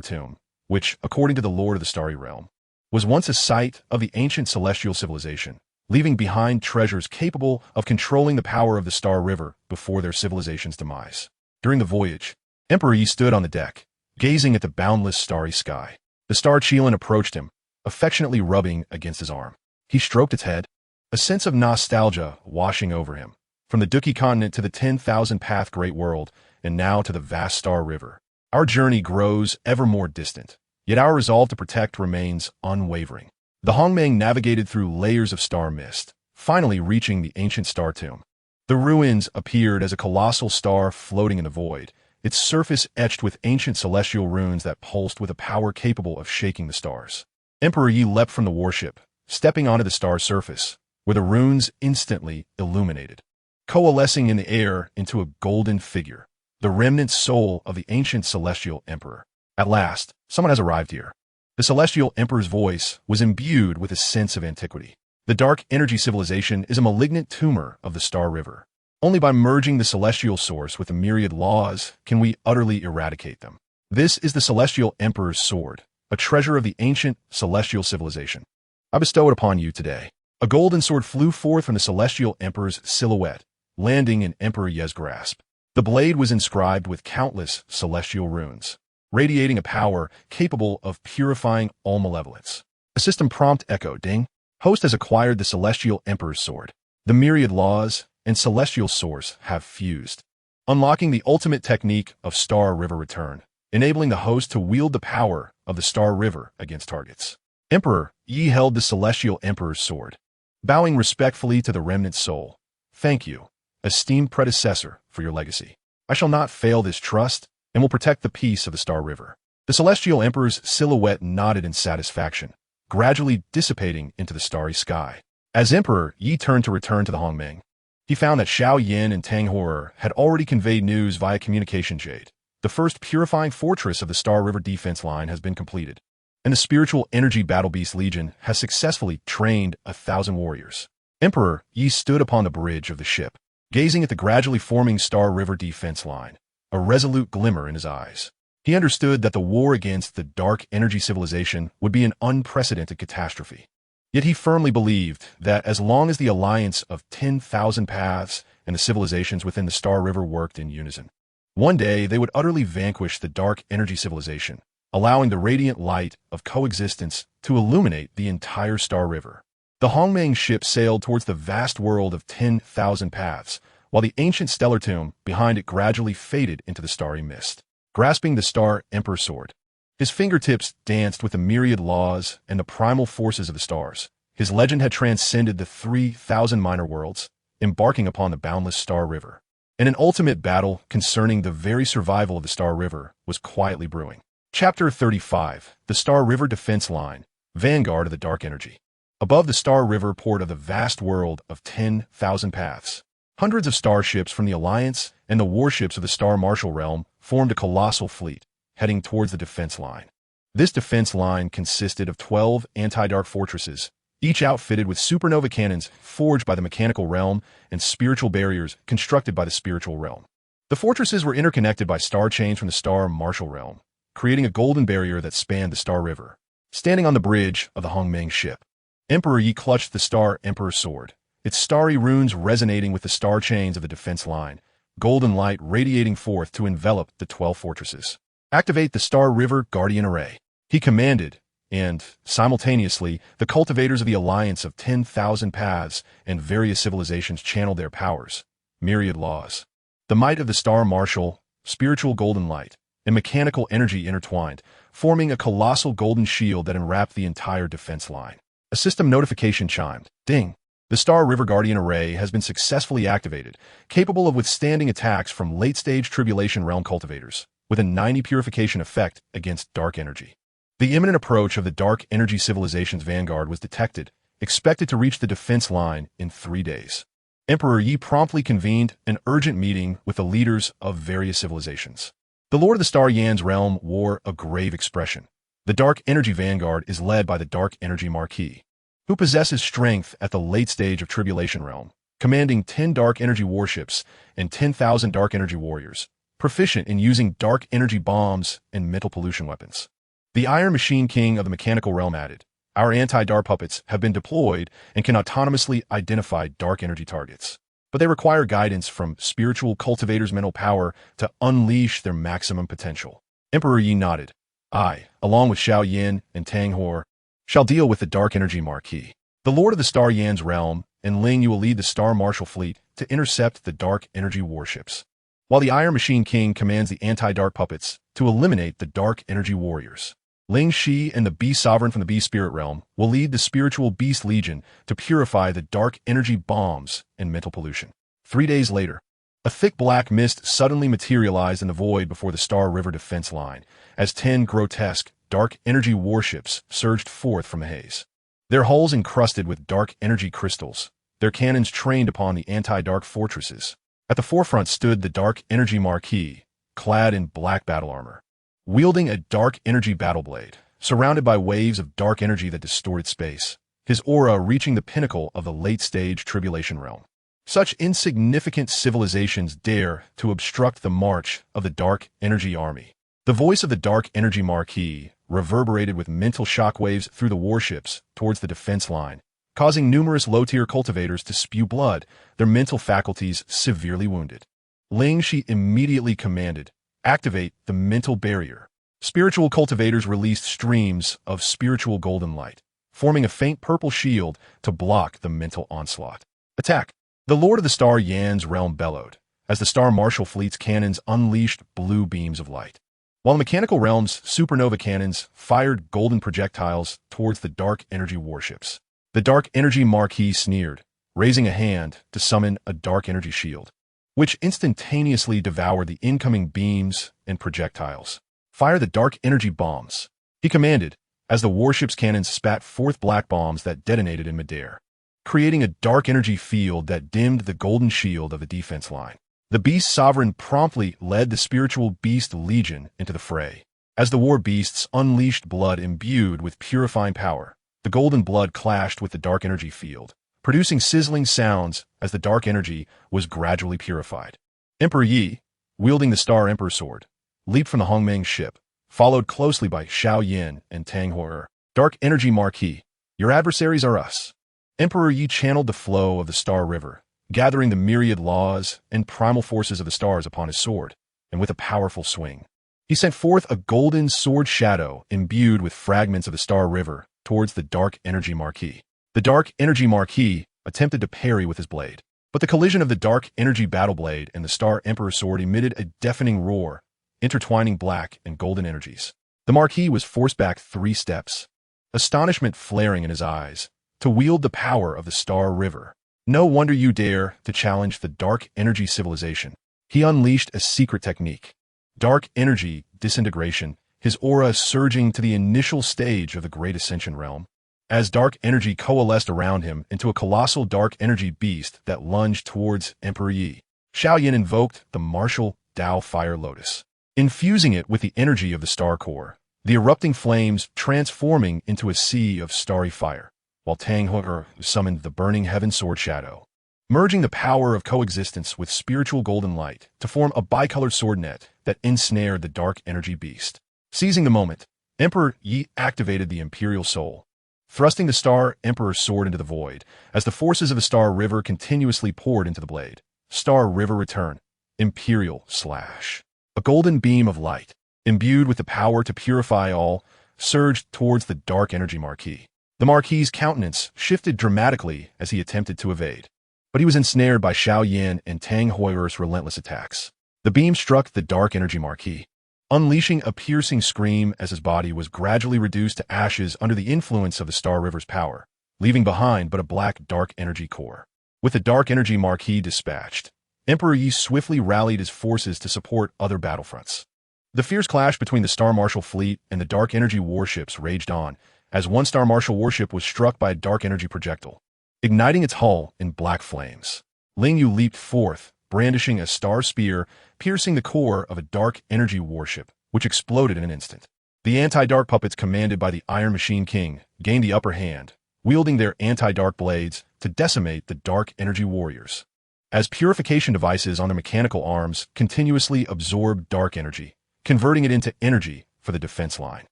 Tomb, which, according to the Lord of the Starry Realm, was once a site of the ancient celestial civilization, leaving behind treasures capable of controlling the power of the Star River before their civilization's demise. During the voyage, Emperor Yi stood on the deck, gazing at the boundless starry sky. The Star Qingyang approached him, affectionately rubbing against his arm. He stroked its head, a sense of nostalgia washing over him, from the Duki continent to the 10,000 Path Great World, and now to the vast Star River. Our journey grows ever more distant, yet our resolve to protect remains unwavering. The Hongmeng navigated through layers of star mist, finally reaching the ancient Star Tomb. The ruins appeared as a colossal star floating in the void, its surface etched with ancient celestial runes that pulsed with a power capable of shaking the stars. Emperor Yi leapt from the warship, stepping onto the star's surface, where the runes instantly illuminated, coalescing in the air into a golden figure, the remnant soul of the ancient celestial emperor. At last, someone has arrived here. The celestial emperor's voice was imbued with a sense of antiquity. The dark energy civilization is a malignant tumor of the Star River. Only by merging the celestial source with the myriad laws can we utterly eradicate them. This is the celestial emperor's sword, a treasure of the ancient celestial civilization. I bestow it upon you today. A golden sword flew forth from the celestial emperor's silhouette, landing in Emperor Ye's grasp. The blade was inscribed with countless celestial runes, radiating a power capable of purifying all malevolence. A system prompt echoed, ding. Host has acquired the celestial emperor's sword. The myriad laws and celestial source have fused, unlocking the ultimate technique of Star River return, enabling the host to wield the power of the Star River against targets. Emperor Yi held the celestial emperor's sword, bowing respectfully to the remnant soul. Thank you, esteemed predecessor, for your legacy. I shall not fail this trust and will protect the peace of the Star River. The celestial emperor's silhouette nodded in satisfaction, gradually dissipating into the starry sky. As Emperor Yi turned to return to the Hongmeng, he found that Xiao Yin and Tang Horror had already conveyed news via communication jade. The first purifying fortress of the Star River defense line has been completed, and the Spiritual Energy Battle Beast Legion has successfully trained 1,000 warriors. Emperor Yi stood upon the bridge of the ship, gazing at the gradually forming Star River defense line, a resolute glimmer in his eyes. He understood that the war against the dark energy civilization would be an unprecedented catastrophe. Yet he firmly believed that as long as the alliance of 10,000 paths and the civilizations within the Star River worked in unison, one day they would utterly vanquish the dark energy civilization, allowing the radiant light of coexistence to illuminate the entire Star River. The Hongmeng ship sailed towards the vast world of 10,000 paths, while the ancient stellar tomb behind it gradually faded into the starry mist. Grasping the Star Emperor's sword, his fingertips danced with the myriad laws and the primal forces of the stars. His legend had transcended the 3,000 minor worlds, embarking upon the boundless Star River. and an ultimate battle concerning the very survival of the Star River was quietly brewing. Chapter 35, The Star River Defense Line, Vanguard of the Dark Energy. Above the Star River port of the vast world of 10,000 paths, hundreds of starships from the Alliance and the warships of the Star Marshal realm formed a colossal fleet, heading towards the defense line. This defense line consisted of 12 anti-dark fortresses, each outfitted with supernova cannons forged by the mechanical realm and spiritual barriers constructed by the spiritual realm. The fortresses were interconnected by star chains from the Star Marshal realm, creating a golden barrier that spanned the Star River. Standing on the bridge of the Hongmeng ship, Emperor Yi clutched the Star Emperor's sword, its starry runes resonating with the star chains of the defense line, golden light radiating forth to envelop the 12 fortresses. Activate the Star River Guardian Array, he commanded, and, simultaneously, the cultivators of the Alliance of 10,000 Paths and various civilizations channeled their powers, myriad laws. The might of the Star Marshal, spiritual golden light, and mechanical energy intertwined, forming a colossal golden shield that enwrapped the entire defense line. A system notification chimed. Ding! The Star River Guardian Array has been successfully activated, capable of withstanding attacks from late-stage Tribulation Realm cultivators, with a 90 purification effect against dark energy. The imminent approach of the Dark Energy Civilization's vanguard was detected, expected to reach the defense line in 3 days. Emperor Yi promptly convened an urgent meeting with the leaders of various civilizations. The Lord of the Star Yan's realm wore a grave expression. The Dark Energy Vanguard is led by the Dark Energy Marquis, who possesses strength at the late stage of Tribulation Realm, commanding 10 Dark Energy warships and 10,000 Dark Energy warriors, proficient in using Dark Energy bombs and mental pollution weapons. The Iron Machine King of the Mechanical Realm added, our anti-Dark puppets have been deployed and can autonomously identify Dark Energy targets, but they require guidance from spiritual cultivators' mental power to unleash their maximum potential. Emperor Yi nodded. I, along with Xiao Yin and Tang Hor, shall deal with the Dark Energy Marquis. The Lord of the Star Yan's realm and Ling Yu will lead the Star Marshal fleet to intercept the Dark Energy warships, while the Iron Machine King commands the anti-Dark puppets to eliminate the Dark Energy warriors. Ling Shi and the Beast Sovereign from the Beast Spirit realm will lead the Spiritual Beast Legion to purify the Dark Energy bombs and mental pollution. 3 days later, a thick black mist suddenly materialized in the void before the Star River defense line, as 10 grotesque, Dark Energy warships surged forth from the haze. Their hulls encrusted with Dark Energy crystals, their cannons trained upon the anti-Dark fortresses. At the forefront stood the Dark Energy Marquis, clad in black battle armor, wielding a Dark Energy battle blade, surrounded by waves of Dark Energy that distorted space, his aura reaching the pinnacle of the late-stage Tribulation Realm. Such insignificant civilizations dare to obstruct the march of the Dark Energy Army. The voice of the Dark Energy Marquis reverberated with mental shockwaves through the warships towards the defense line, causing numerous low-tier cultivators to spew blood, their mental faculties severely wounded. Ling Shi immediately commanded, activate the mental barrier. Spiritual cultivators released streams of spiritual golden light, forming a faint purple shield to block the mental onslaught. Attack! The Lord of the Star Yan's realm bellowed, as the Star Marshal fleet's cannons unleashed blue beams of light, while the Mechanical Realm's supernova cannons fired golden projectiles towards the Dark Energy warships. The Dark Energy Marquis sneered, raising a hand to summon a Dark Energy shield, which instantaneously devoured the incoming beams and projectiles. Fire the Dark Energy bombs, he commanded, as the warship's cannons spat forth black bombs that detonated in midair, creating a Dark Energy field that dimmed the golden shield of the defense line. The Beast Sovereign promptly led the Spiritual Beast Legion into the fray. As the war beasts unleashed blood imbued with purifying power, the golden blood clashed with the Dark Energy field, producing sizzling sounds as the Dark Energy was gradually purified. Emperor Yi, wielding the Star Emperor sword, leaped from the Hongmeng ship, followed closely by Xiao Yin and Tang Hor. Dark Energy Marquis, your adversaries are us. Emperor Yi channeled the flow of the Star River, gathering the myriad laws and primal forces of the stars upon his sword, and with a powerful swing, he sent forth a golden sword shadow imbued with fragments of the Star River towards the Dark Energy Marquis. The Dark Energy Marquis attempted to parry with his blade, but the collision of the Dark Energy battle blade and the Star Emperor sword emitted a deafening roar, intertwining black and golden energies. The Marquis was forced back 3 steps, astonishment flaring in his eyes, to wield the power of the Star River. No wonder you dare to challenge the Dark Energy civilization. He unleashed a secret technique. Dark energy disintegration, his aura surging to the initial stage of the Great Ascension realm. As dark energy coalesced around him into a colossal dark energy beast that lunged towards Emperor Yi, Xiaoyan invoked the martial Tao Fire Lotus, infusing it with the energy of the star core, the erupting flames transforming into a sea of starry fire, while Tang Huo summoned the burning heaven sword shadow, merging the power of coexistence with spiritual golden light to form a bicolored sword net that ensnared the dark energy beast. Seizing the moment, Emperor Yi activated the Imperial Soul, thrusting the Star Emperor's sword into the void as the forces of the Star River continuously poured into the blade. Star River return. Imperial slash. A golden beam of light, imbued with the power to purify all, surged towards the dark energy Marquis. The Marquis's countenance shifted dramatically as he attempted to evade, but he was ensnared by Xiaoyan and Tang Huo'er's relentless attacks. The beam struck the dark energy Marquis, unleashing a piercing scream as his body was gradually reduced to ashes under the influence of the Star River's power, leaving behind but a black dark energy core. With the dark energy Marquis dispatched, Emperor Yi swiftly rallied his forces to support other battlefronts. The fierce clash between the Star Marshal fleet and the dark energy warships raged on, as one Star Marshal warship was struck by a dark energy projectile, igniting its hull in black flames. Ling Yu leaped forth, brandishing a star spear, piercing the core of a dark energy warship, which exploded in an instant. The anti-dark puppets commanded by the Iron Machine King gained the upper hand, wielding their anti-dark blades to decimate the dark energy warriors. As purification devices on their mechanical arms continuously absorbed dark energy, converting it into energy for the defense line.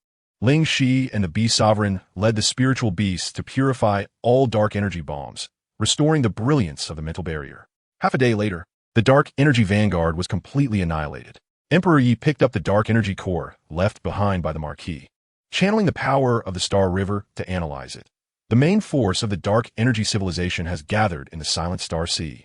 Ling Shi and the Bee Sovereign led the spiritual beasts to purify all dark energy bombs, restoring the brilliance of the mental barrier. Half a day later, the dark energy vanguard was completely annihilated. Emperor Yi picked up the dark energy core left behind by the Marquis, channeling the power of the Star River to analyze it. The main force of the dark energy civilization has gathered in the Silent Star Sea,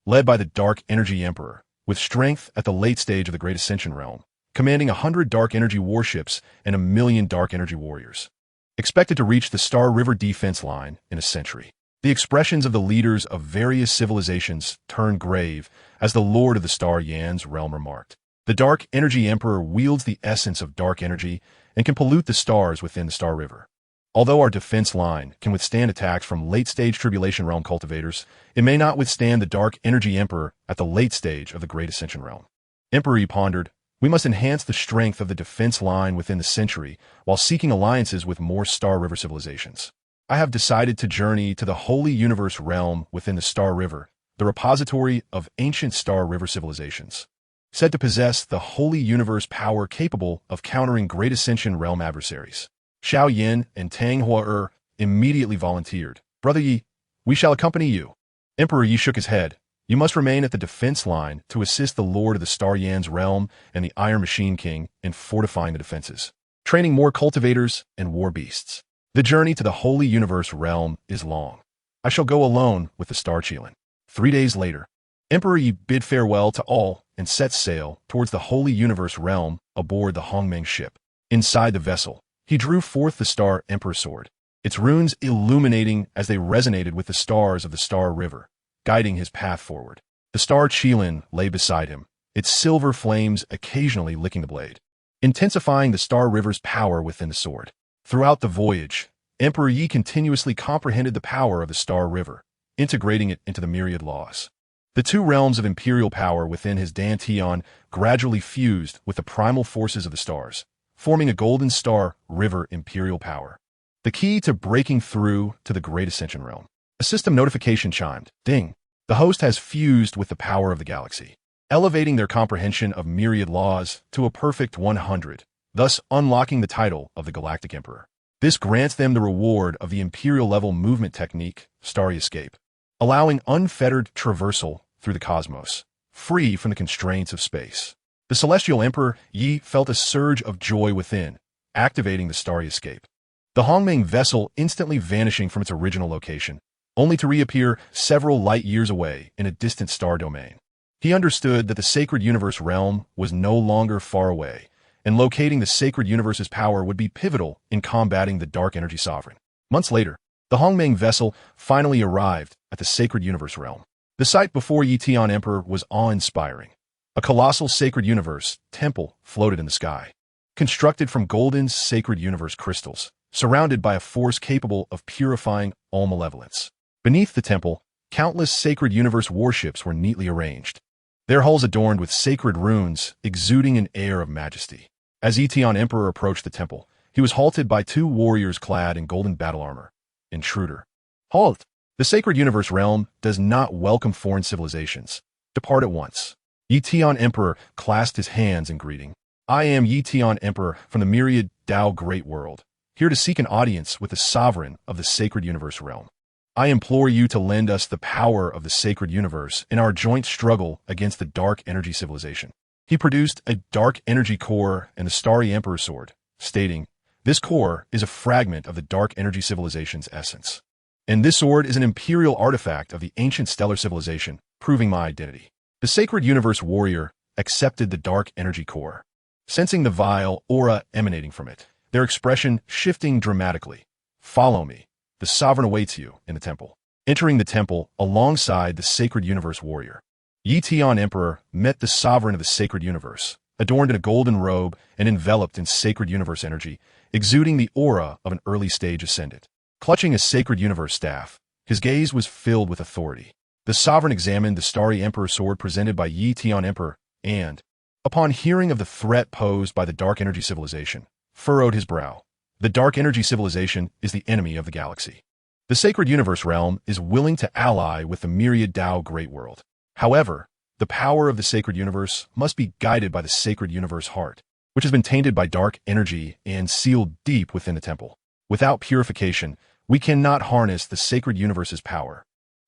led by the dark energy Emperor, with strength at the late stage of the Great Ascension realm, commanding 100 dark energy warships and 1,000,000 dark energy warriors, expected to reach the Star River defense line in a century. The expressions of the leaders of various civilizations turned grave as the Lord of the Star Yan's realm remarked. The Dark Energy Emperor wields the essence of dark energy and can pollute the stars within the Star River. Although our defense line can withstand attacks from late-stage Tribulation Realm cultivators, it may not withstand the Dark Energy Emperor at the late stage of the Great Ascension Realm. Emperor Yi pondered, we must enhance the strength of the defense line within the century while seeking alliances with more Star River civilizations. I have decided to journey to the Holy Universe realm within the Star River, the repository of ancient Star River civilizations, said to possess the Holy Universe power capable of countering Great Ascension realm adversaries. Xiao Yin and Tang Huo immediately volunteered. Brother Yi, we shall accompany you. Emperor Yi shook his head. You must remain at the defense line to assist the Lord of the Star Yan's realm and the Iron Machine King in fortifying the defenses, training more cultivators and war beasts. The journey to the Holy Universe realm is long. I shall go alone with the Star Qilin. 3 days later, Emperor Yi bid farewell to all and set sail towards the Holy Universe realm aboard the Hongmeng ship. Inside the vessel, he drew forth the Star Emperor sword, its runes illuminating as they resonated with the stars of the Star River, guiding his path forward. The Star Qilin lay beside him, its silver flames occasionally licking the blade, intensifying the Star River's power within the sword. Throughout the voyage, Emperor Yi continuously comprehended the power of the Star River, integrating it into the myriad laws. The two realms of imperial power within his Dantian gradually fused with the primal forces of the stars, forming a golden Star River imperial power. The key to breaking through to the Great Ascension realm. A system notification chimed. Ding! The host has fused with the power of the galaxy, elevating their comprehension of myriad laws to a perfect 100, thus unlocking the title of the Galactic Emperor. This grants them the reward of the imperial-level movement technique, Starry Escape, allowing unfettered traversal through the cosmos, free from the constraints of space. The Celestial Emperor Yi felt a surge of joy within, activating the Starry Escape. The Hongmeng vessel instantly vanishing from its original location, only to reappear several light years away in a distant star domain. He understood that the Sacred Universe realm was no longer far away, and locating the Sacred Universe's power would be pivotal in combating the Dark Energy Sovereign. Months later, the Hongmeng vessel finally arrived at the Sacred Universe realm. The sight before Yi Tian Emperor was awe-inspiring. A colossal sacred universe temple floated in the sky, constructed from golden sacred universe crystals, surrounded by a force capable of purifying all malevolence. Beneath the temple, countless sacred universe warships were neatly arranged, their hulls adorned with sacred runes, exuding an air of majesty. As Etion Emperor approached the temple, he was halted by two warriors clad in golden battle armor. Intruder. Halt! The sacred universe realm does not welcome foreign civilizations. Depart at once. Etion Emperor clasped his hands in greeting. I am Etion Emperor from the myriad Tao Great World, here to seek an audience with the sovereign of the sacred universe realm. I implore you to lend us the power of the sacred universe in our joint struggle against the dark energy civilization. He produced a dark energy core and the starry emperor sword, stating, this core is a fragment of the dark energy civilization's essence. And this sword is an imperial artifact of the ancient stellar civilization, proving my identity. The sacred universe warrior accepted the dark energy core, sensing the vile aura emanating from it, their expression shifting dramatically. Follow me. The sovereign awaits you in the temple. Entering the temple alongside the sacred universe warrior, Etion Emperor met the sovereign of the sacred universe, adorned in a golden robe and enveloped in sacred universe energy, exuding the aura of an early stage ascendant. Clutching a sacred universe staff, his gaze was filled with authority. The sovereign examined the starry emperor sword presented by Etion Emperor and, upon hearing of the threat posed by the dark energy civilization, furrowed his brow. The dark energy civilization is the enemy of the galaxy. The sacred universe realm is willing to ally with the myriad Tao Great World. However, the power of the sacred universe must be guided by the sacred universe heart, which has been tainted by dark energy and sealed deep within the temple. Without purification, we cannot harness the sacred universe's power.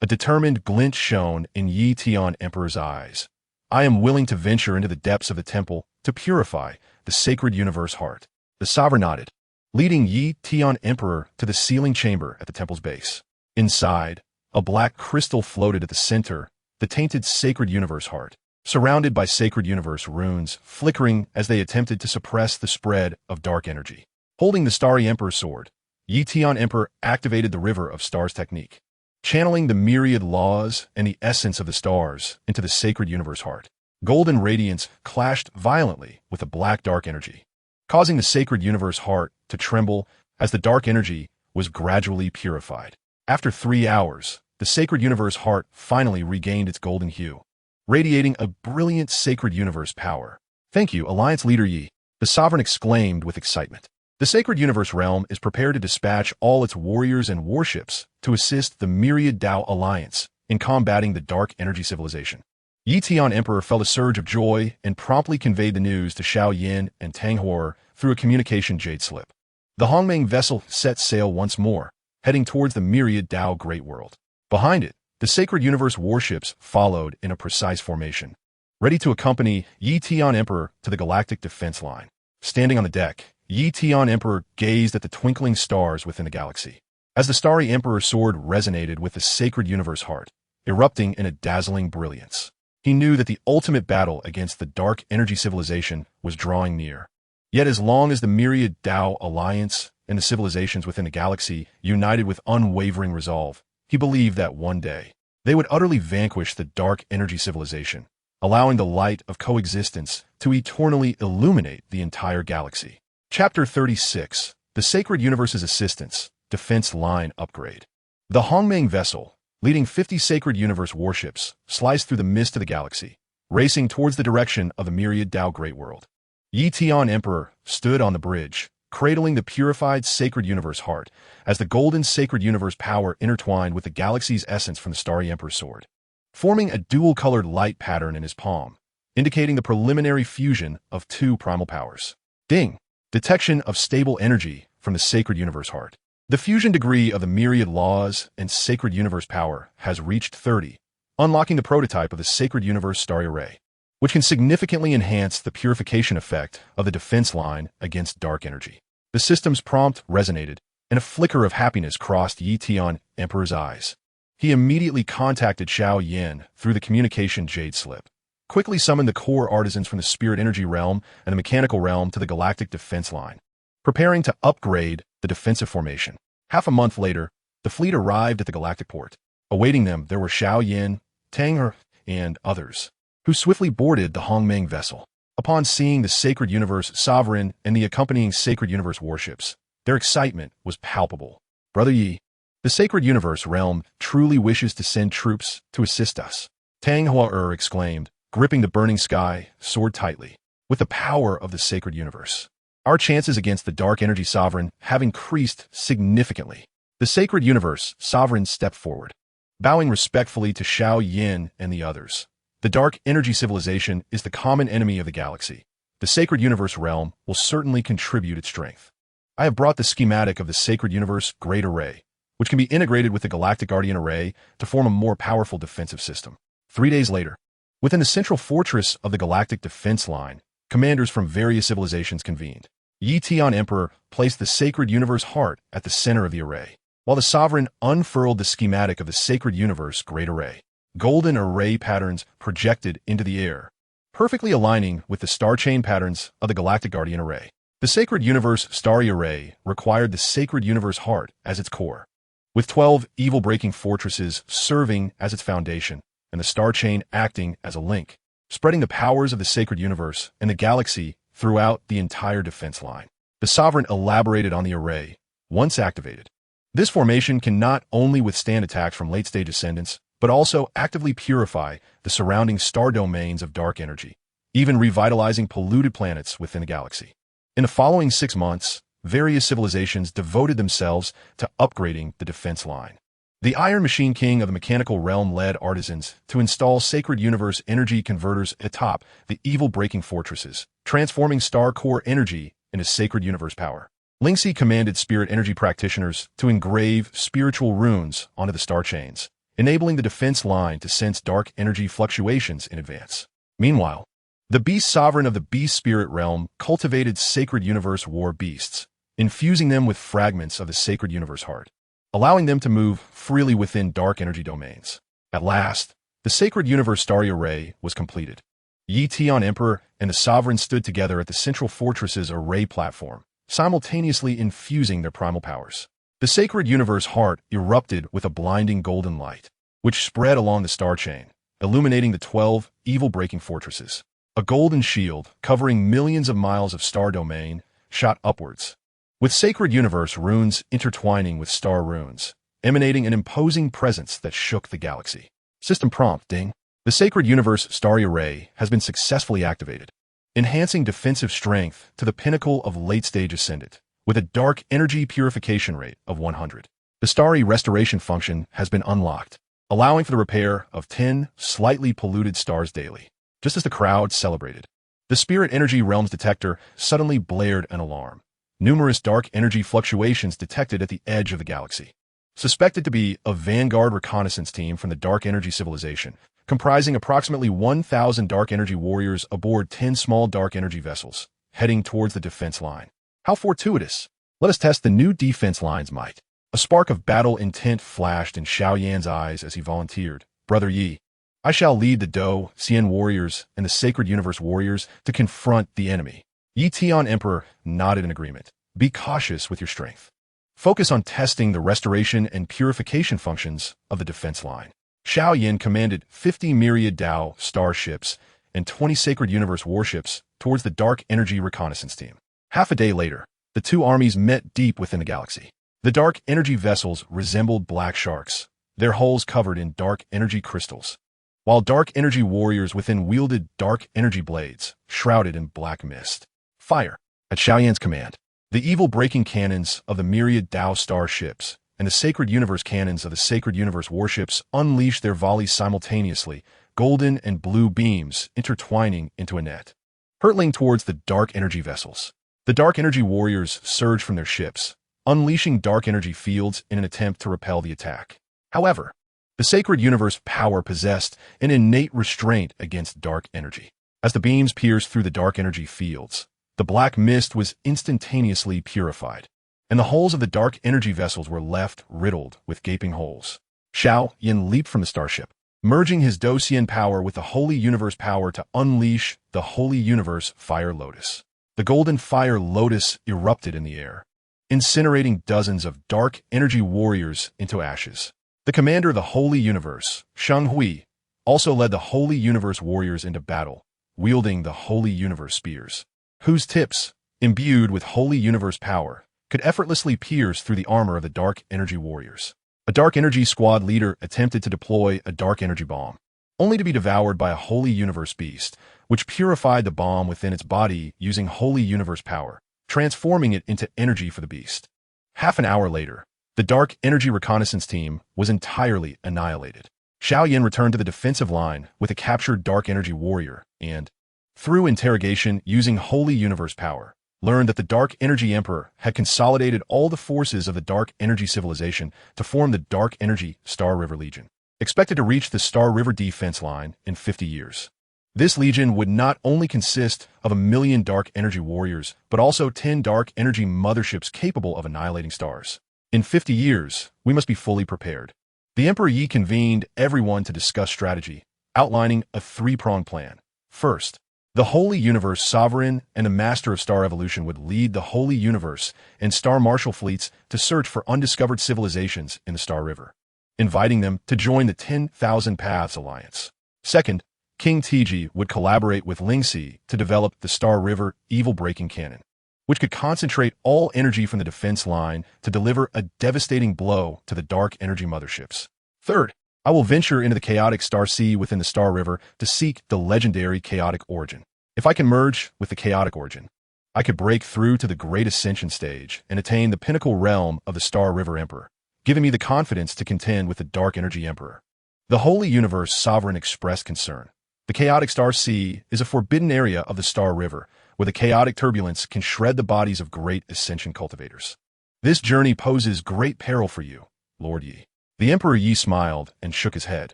A determined glint shone in Etion Emperor's eyes. I am willing to venture into the depths of the temple to purify the sacred universe heart. The sovereign nodded, leading Etion Emperor to the sealing chamber at the temple's base. Inside, a black crystal floated at the center, the tainted sacred universe heart, surrounded by sacred universe runes, flickering as they attempted to suppress the spread of dark energy. Holding the starry emperor's sword, Etion Emperor activated the River of Stars technique, channeling the myriad laws and the essence of the stars into the sacred universe heart. Golden radiance clashed violently with the black dark energy, causing the sacred universe heart to tremble as the dark energy was gradually purified. After 3 hours, the sacred universe heart finally regained its golden hue, radiating a brilliant sacred universe power. Thank you, Alliance Leader Yi, the sovereign exclaimed with excitement. The sacred universe realm is prepared to dispatch all its warriors and warships to assist the myriad Tao Alliance in combating the dark energy civilization. Etion Emperor felt a surge of joy and promptly conveyed the news to Xiao Yin and Tang Hor through a communication jade slip. The Hongmeng vessel set sail once more, heading towards the myriad Tao Great World. Behind it, the sacred universe warships followed in a precise formation, ready to accompany Etion Emperor to the galactic defense line. Standing on the deck, Etion Emperor gazed at the twinkling stars within the galaxy, as the starry emperor's sword resonated with the sacred universe heart, erupting in a dazzling brilliance. He knew that the ultimate battle against the dark energy civilization was drawing near. Yet as long as the myriad Tao Alliance and the civilizations within the galaxy united with unwavering resolve, he believed that one day they would utterly vanquish the dark energy civilization, allowing the light of coexistence to eternally illuminate the entire galaxy. Chapter 36, The Sacred Universe's Assistance, Defense Line Upgrade. The Hongmeng vessel, leading 50 sacred universe warships, sliced through the mist of the galaxy, racing towards the direction of the myriad Tao Great World. Etion Emperor stood on the bridge, cradling the purified sacred universe heart, as the golden sacred universe power intertwined with the galaxy's essence from the starry emperor's sword, forming a dual-colored light pattern in his palm, indicating the preliminary fusion of two primal powers. Ding! Detection of stable energy from the sacred universe heart. The fusion degree of the myriad laws and sacred universe power has reached 30, unlocking the prototype of the sacred universe starry array, which can significantly enhance the purification effect of the defense line against dark energy. The system's prompt resonated, and a flicker of happiness crossed Etion Emperor's eyes. He immediately contacted Xiao Yin through the communication jade slip, quickly summoned the core artisans from the spirit energy realm and the mechanical realm to the galactic defense line, preparing to upgrade the defensive formation. Half a month later, the fleet arrived at the galactic port. Awaiting them, there were Xiao Yin, Tang He, and others. who swiftly boarded the Hongmeng vessel. Upon seeing the Sacred Universe Sovereign and the accompanying Sacred Universe warships, their excitement was palpable. "Brother Yi, the Sacred Universe realm truly wishes to send troops to assist us," Tang Hua exclaimed, gripping the burning sky, sword tightly. "With the power of the Sacred Universe, our chances against the Dark Energy Sovereign have increased significantly." The Sacred Universe Sovereign stepped forward, bowing respectfully to Xiao Yin and the others. "The Dark Energy Civilization is the common enemy of the galaxy. The Sacred Universe realm will certainly contribute its strength. I have brought the schematic of the Sacred Universe Great Array, which can be integrated with the Galactic Guardian Array to form a more powerful defensive system." 3 days later, within the central fortress of the Galactic Defense Line, commanders from various civilizations convened. Yi Tian Emperor placed the Sacred Universe Heart at the center of the array, while the Sovereign unfurled the schematic of the Sacred Universe Great Array. Golden array patterns projected into the air, perfectly aligning with the star chain patterns of the Galactic Guardian Array. The Sacred Universe Starry Array required the Sacred Universe Heart as its core, with 12 evil-breaking fortresses serving as its foundation, and the star chain acting as a link, spreading the powers of the Sacred Universe and the galaxy throughout the entire defense line. The Sovereign elaborated on the array. Once activated, this formation can not only withstand attacks from late-stage ascendants, but also actively purify the surrounding star domains of dark energy, even revitalizing polluted planets within the galaxy. In the following 6 months, various civilizations devoted themselves to upgrading the defense line. The Iron Machine King of the Mechanical Realm led artisans to install Sacred Universe energy converters atop the evil-breaking fortresses, transforming star core energy into Sacred Universe power. Lingxi commanded spirit energy practitioners to engrave spiritual runes onto the star chains, enabling the defense line to sense dark energy fluctuations in advance. Meanwhile, the Beast Sovereign of the Beast Spirit Realm cultivated Sacred Universe War Beasts, infusing them with fragments of the Sacred Universe Heart, allowing them to move freely within dark energy domains. At last, the Sacred Universe Starry Array was completed. Yi Tian Emperor and the Sovereign stood together at the Central Fortress's array platform, simultaneously infusing their primal powers. The Sacred Universe Heart erupted with a blinding golden light, which spread along the star chain, illuminating the 12 evil-breaking fortresses. A golden shield, covering millions of miles of star domain, shot upwards, with Sacred Universe runes intertwining with star runes, emanating an imposing presence that shook the galaxy. System prompt: ding. The Sacred Universe Starry Array has been successfully activated, enhancing defensive strength to the pinnacle of late-stage ascendant, with a dark energy purification rate of 100. The Starry Restoration function has been unlocked, allowing for the repair of 10 slightly polluted stars daily. Just as the crowd celebrated, the Spirit Energy Realms detector suddenly blared an alarm. Numerous dark energy fluctuations detected at the edge of the galaxy. Suspected to be a vanguard reconnaissance team from the Dark Energy Civilization, comprising approximately 1,000 dark energy warriors aboard 10 small dark energy vessels, heading towards the defense line. How fortuitous! Let us test the new defense line's might. A spark of battle intent flashed in Xiao Yan's eyes as he volunteered. "Brother Yi, I shall lead the Do, Xian warriors, and the Sacred Universe warriors to confront the enemy." Yi Tian Emperor nodded in agreement. "Be cautious with your strength. Focus on testing the restoration and purification functions of the defense line." Xiao Yan commanded 50 myriad Dao starships and 20 Sacred Universe warships towards the Dark Energy Reconnaissance Team. Half a day later, the two armies met deep within the galaxy. The dark energy vessels resembled black sharks, their hulls covered in dark energy crystals, while dark energy warriors within wielded dark energy blades, shrouded in black mist. Fire! At Xiao Yan's command, the evil-breaking cannons of the myriad Dao starships and the Sacred Universe cannons of the Sacred Universe warships unleashed their volleys simultaneously, golden and blue beams intertwining into a net, hurtling towards the dark energy vessels. The dark energy warriors surged from their ships, unleashing dark energy fields in an attempt to repel the attack. However, the Sacred Universe power possessed an innate restraint against dark energy. As the beams pierced through the dark energy fields, the black mist was instantaneously purified, and the hulls of the dark energy vessels were left riddled with gaping holes. Xiao Yan leaped from the starship, merging his Docian power with the Holy Universe power to unleash the Holy Universe Fire Lotus. The golden Fire Lotus erupted in the air, incinerating dozens of dark energy warriors into ashes. The commander of the Holy Universe, Shang Hui, also led the Holy Universe warriors into battle, wielding the Holy Universe spears, whose tips, imbued with Holy Universe power, could effortlessly pierce through the armor of the Dark Energy warriors. A Dark Energy squad leader attempted to deploy a Dark Energy bomb, only to be devoured by a Holy Universe beast, which purified the bomb within its body using Holy Universe power, transforming it into energy for the beast. Half an hour later, the Dark Energy reconnaissance team was entirely annihilated. Xiaoyan returned to the defensive line with a captured Dark Energy warrior and, through interrogation using Holy Universe power, learned that the Dark Energy Emperor had consolidated all the forces of the Dark Energy civilization to form the Dark Energy Star River Legion, expected to reach the Star River defense line in 50 years. This legion would not only consist of 1,000,000 Dark Energy warriors, but also 10 Dark Energy motherships capable of annihilating stars. In 50 years, we must be fully prepared. The Emperor Yi convened everyone to discuss strategy, outlining a three-pronged plan. First, the Holy Universe Sovereign and the Master of Star Evolution would lead the Holy Universe and Star Marshal fleets to search for undiscovered civilizations in the Star River, inviting them to join the 10,000 Paths Alliance. Second, King Tiji would collaborate with Lingxi to develop the Star River evil-breaking cannon, which could concentrate all energy from the defense line to deliver a devastating blow to the Dark Energy motherships. Third, I will venture into the chaotic Star Sea within the Star River to seek the legendary chaotic origin. If I can merge with the chaotic origin, I could break through to the Great Ascension stage and attain the pinnacle realm of the Star River Emperor, giving me the confidence to contend with the Dark Energy Emperor. The Holy Universe Sovereign expressed concern. The chaotic Star Sea is a forbidden area of the Star River, where the chaotic turbulence can shred the bodies of Great Ascension cultivators. This journey poses great peril for you, Lord Yi. The Emperor Yi smiled and shook his head.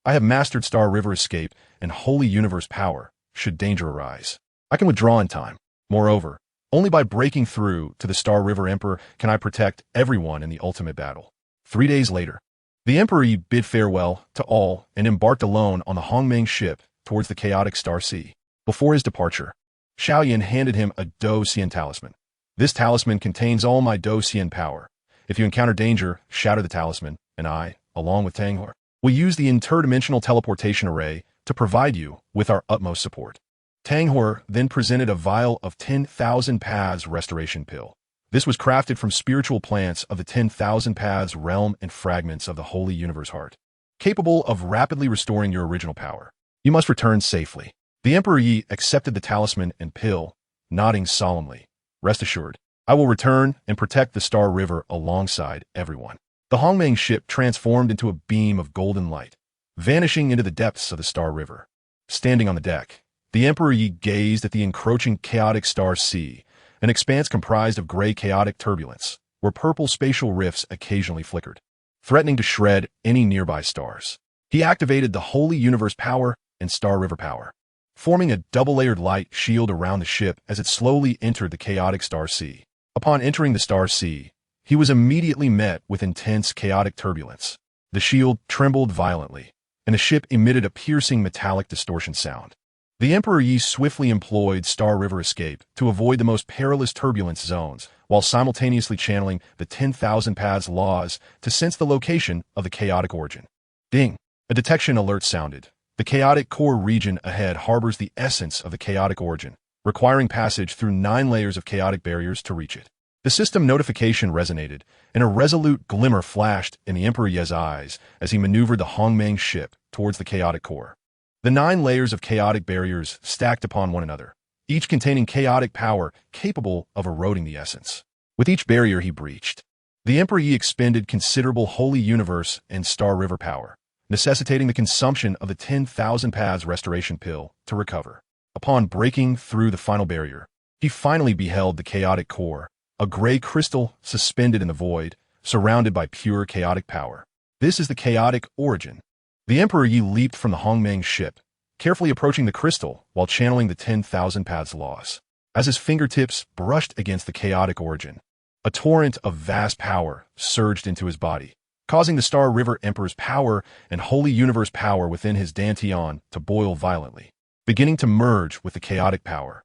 I have mastered Star River escape and Holy Universe power, should danger arise. I can withdraw in time. Moreover, only by breaking through to the Star River Emperor can I protect everyone in the ultimate battle. 3 days later, the Emperor Yi bid farewell to all and embarked alone on the Hongmeng ship towards the chaotic Star Sea. Before his departure, Xiaoyan handed him a Do Xian talisman. This talisman contains all my Do Xian power. If you encounter danger, shatter the talisman, and I, along with Tanghor, will use the interdimensional teleportation array to provide you with our utmost support. Tanghor then presented a vial of 10,000 Paths restoration pill. This was crafted from spiritual plants of the 10,000 Paths realm and fragments of the Holy Universe Heart, capable of rapidly restoring your original power. You must return safely. The Emperor Yi accepted the talisman and pill, nodding solemnly. Rest assured, I will return and protect the Star River alongside everyone. The Hongmeng ship transformed into a beam of golden light, vanishing into the depths of the Star River. Standing on the deck, the Emperor Yi gazed at the encroaching chaotic Star Sea, an expanse comprised of gray chaotic turbulence, where purple spatial rifts occasionally flickered, threatening to shred any nearby stars. He activated the Holy Universe power and Star River power, forming a double-layered light shield around the ship as it slowly entered the chaotic Star Sea. Upon entering the Star Sea, he was immediately met with intense chaotic turbulence. The shield trembled violently, and the ship emitted a piercing metallic distortion sound. The Emperor Yi swiftly employed Star River escape to avoid the most perilous turbulence zones, while simultaneously channeling the 10,000 Paths laws to sense the location of the chaotic origin. Ding! A detection alert sounded. The chaotic core region ahead harbors the essence of the chaotic origin, requiring passage through 9 layers of chaotic barriers to reach it. The system notification resonated, and a resolute glimmer flashed in the Emperor Ye's eyes as he maneuvered the Hongmeng ship towards the chaotic core. The 9 layers of chaotic barriers stacked upon one another, each containing chaotic power capable of eroding the essence. With each barrier he breached, the Emperor Yi expended considerable Holy Universe and Star River power, necessitating the consumption of the 10,000 Paths restoration pill to recover. Upon breaking through the final barrier, he finally beheld the chaotic core, a gray crystal suspended in the void, surrounded by pure chaotic power. This is the chaotic origin. The Emperor Yi leaped from the Hongmeng ship, carefully approaching the crystal while channeling the 10,000 Paths laws. As his fingertips brushed against the chaotic origin, a torrent of vast power surged into his body, causing the Star River Emperor's power and Holy Universe power within his dantian to boil violently, beginning to merge with the chaotic power.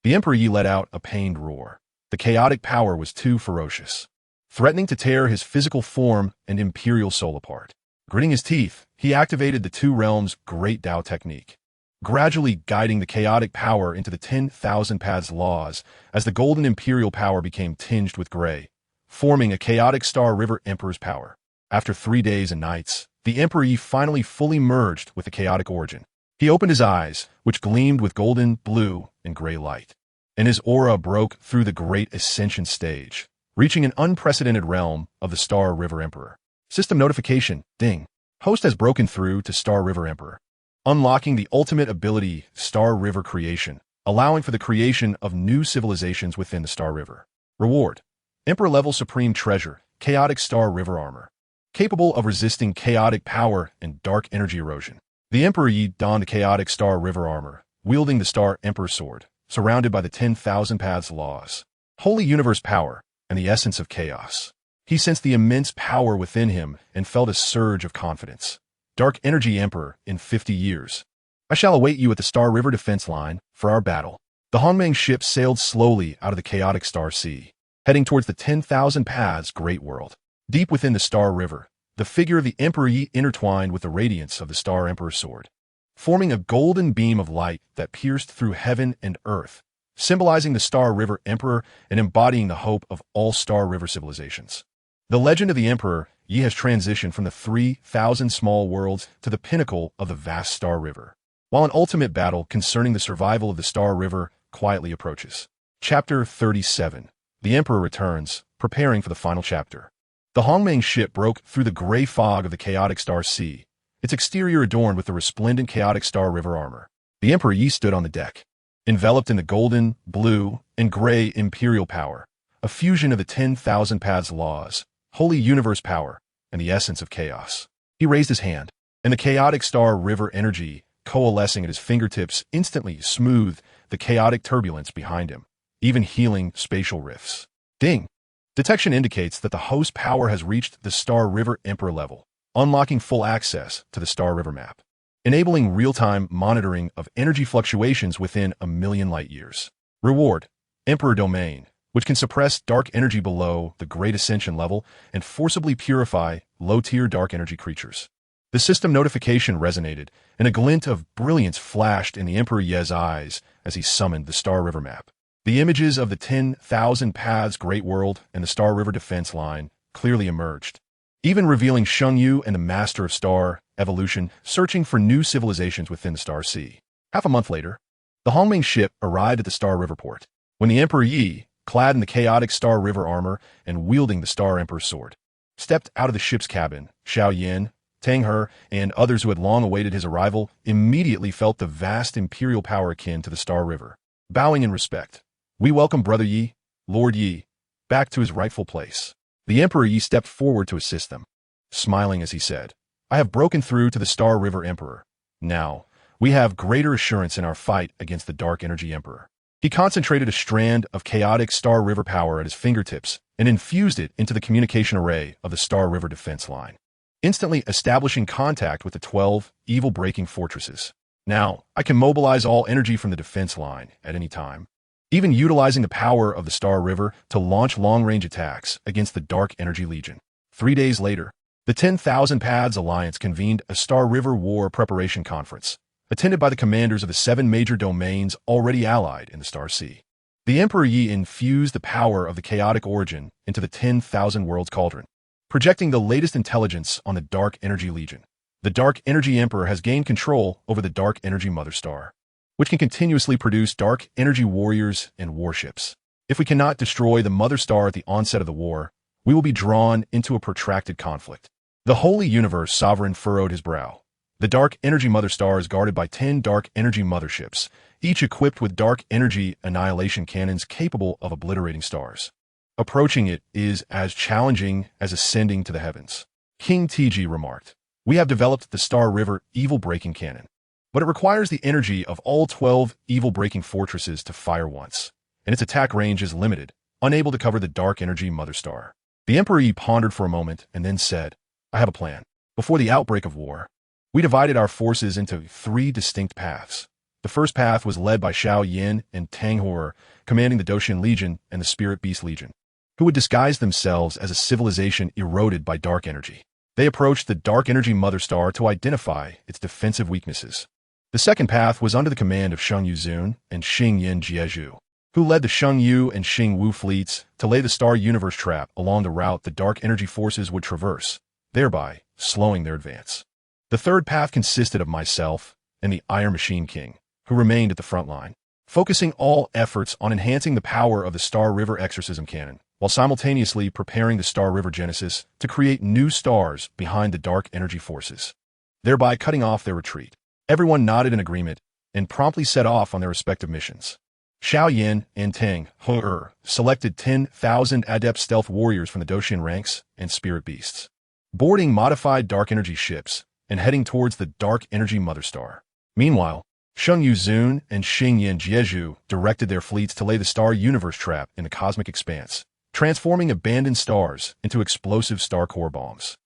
The Emperor Yi let out a pained roar. The chaotic power was too ferocious, threatening to tear his physical form and imperial soul apart. Gritting his teeth, he activated the two realms' Great Tao technique, gradually guiding the chaotic power into the 10,000 paths laws as the golden imperial power became tinged with gray, forming a chaotic Star River Emperor's power. After 3 days and nights, the Emperor Yi finally fully merged with the chaotic origin. He opened his eyes, which gleamed with golden, blue, and gray light, and his aura broke through the great ascension stage, reaching an unprecedented realm of the Star River Emperor. System notification, ding. Host has broken through to Star River Emperor, unlocking the ultimate ability, Star River Creation, allowing for the creation of new civilizations within the Star River. Reward: Emperor-level Supreme Treasure, Chaotic Star River Armor, capable of resisting chaotic power and dark energy erosion. The Emperor Yi donned the Chaotic Star River Armor, wielding the Star Emperor Sword, surrounded by the 10,000 paths laws, holy universe power, and the essence of chaos. He sensed the immense power within him and felt a surge of confidence. Dark Energy Emperor, in 50 years. I shall await you at the Star River defense line for our battle. The Hongmeng ship sailed slowly out of the chaotic Star Sea, heading towards the 10,000 paths great world. Deep within the Star River, the figure of the Emperor Yi intertwined with the radiance of the Star Emperor's sword, forming a golden beam of light that pierced through heaven and earth, symbolizing the Star River Emperor and embodying the hope of all Star River civilizations. The legend of the Emperor Yi has transitioned from the 3,000 small worlds to the pinnacle of the vast Star River, while an ultimate battle concerning the survival of the Star River quietly approaches. Chapter 37. The Emperor returns, preparing for the final chapter. The Hongmeng ship broke through the gray fog of the chaotic Star Sea, its exterior adorned with the resplendent chaotic Star River armor. The Emperor Yi stood on the deck, enveloped in the golden, blue, and gray imperial power, a fusion of the 10,000 paths laws, holy universe power, and the essence of chaos. He raised his hand, and the chaotic Star River energy, coalescing at his fingertips, instantly smoothed the chaotic turbulence behind him, even healing spatial rifts. Ding! Detection indicates that the host power has reached the Star River Emperor level, unlocking full access to the Star River map, enabling real-time monitoring of energy fluctuations within 1,000,000 light-years. Reward: Emperor Domain, which can suppress dark energy below the Great Ascension level and forcibly purify low-tier dark energy creatures. The system notification resonated, and a glint of brilliance flashed in the Emperor Ye's eyes as he summoned the Star River map. The images of the 10,000 paths Great World and the Star River defense line clearly emerged, even revealing Shengyu and the Master of Star Evolution searching for new civilizations within the Star Sea. Half a month later, the Hongmeng ship arrived at the Star River port, when the Emperor Yi, clad in the chaotic Star River armor and wielding the Star Emperor's sword, stepped out of the ship's cabin. Xiao Yin, Tang He, and others who had long awaited his arrival immediately felt the vast imperial power akin to the Star River. Bowing in respect, "We welcome Brother Yi, Lord Yi, back to his rightful place." The Emperor Yi stepped forward to assist them, smiling as he said, "I have broken through to the Star River Emperor. Now, we have greater assurance in our fight against the Dark Energy Emperor." He concentrated a strand of chaotic Star River power at his fingertips and infused it into the communication array of the Star River defense line, instantly establishing contact with the 12 evil-breaking fortresses. "Now, I can mobilize all energy from the defense line at any time, even utilizing the power of the Star River to launch long-range attacks against the Dark Energy Legion." 3 days later, the 10,000 Paths Alliance convened a Star River War Preparation Conference, attended by the commanders of the 7 major domains already allied in the Star Sea. The Emperor Yi infused the power of the chaotic origin into the 10,000 Worlds Cauldron, projecting the latest intelligence on the Dark Energy Legion. The Dark Energy Emperor has gained control over the Dark Energy Mother Star, which can continuously produce Dark Energy warriors and warships. If we cannot destroy the Mother Star at the onset of the war, we will be drawn into a protracted conflict. The Holy Universe Sovereign furrowed his brow. The Dark Energy Mother Star is guarded by 10 Dark Energy Motherships, each equipped with Dark Energy annihilation cannons capable of obliterating stars. Approaching it is as challenging as ascending to the heavens. King Tiji remarked, "We have developed the Star River evil-breaking cannon, but it requires the energy of all 12 evil-breaking fortresses to fire once, and its attack range is limited, unable to cover the Dark Energy Mother Star." The Emperor Yi pondered for a moment and then said, "I have a plan." Before the outbreak of war, we divided our forces into 3 distinct paths. The first path was led by Xiao Yin and Tang He, commanding the Doshin Legion and the Spirit Beast Legion, who would disguise themselves as a civilization eroded by dark energy. They approached the dark energy mother star to identify its defensive weaknesses. The second path was under the command of Sheng Yuzun and Qingyang Jieju, who led the Sheng Yu and Xing Wu fleets to lay the star universe trap along the route the dark energy forces would traverse, thereby slowing their advance. The third path consisted of myself and the Iron Machine King, who remained at the front line, focusing all efforts on enhancing the power of the Star River Exorcism Cannon, while simultaneously preparing the Star River Genesis to create new stars behind the dark energy forces, thereby cutting off their retreat. Everyone nodded in agreement and promptly set off on their respective missions. Xiao Yin and Teng He selected 10,000 adept stealth warriors from the Doshin ranks and spirit beasts, boarding modified dark energy ships and heading towards the dark energy mother star. Meanwhile, Sheng Yuzun and Xingyang Jieju directed their fleets to lay the star universe trap in the cosmic expanse, transforming abandoned stars into explosive star core bombs.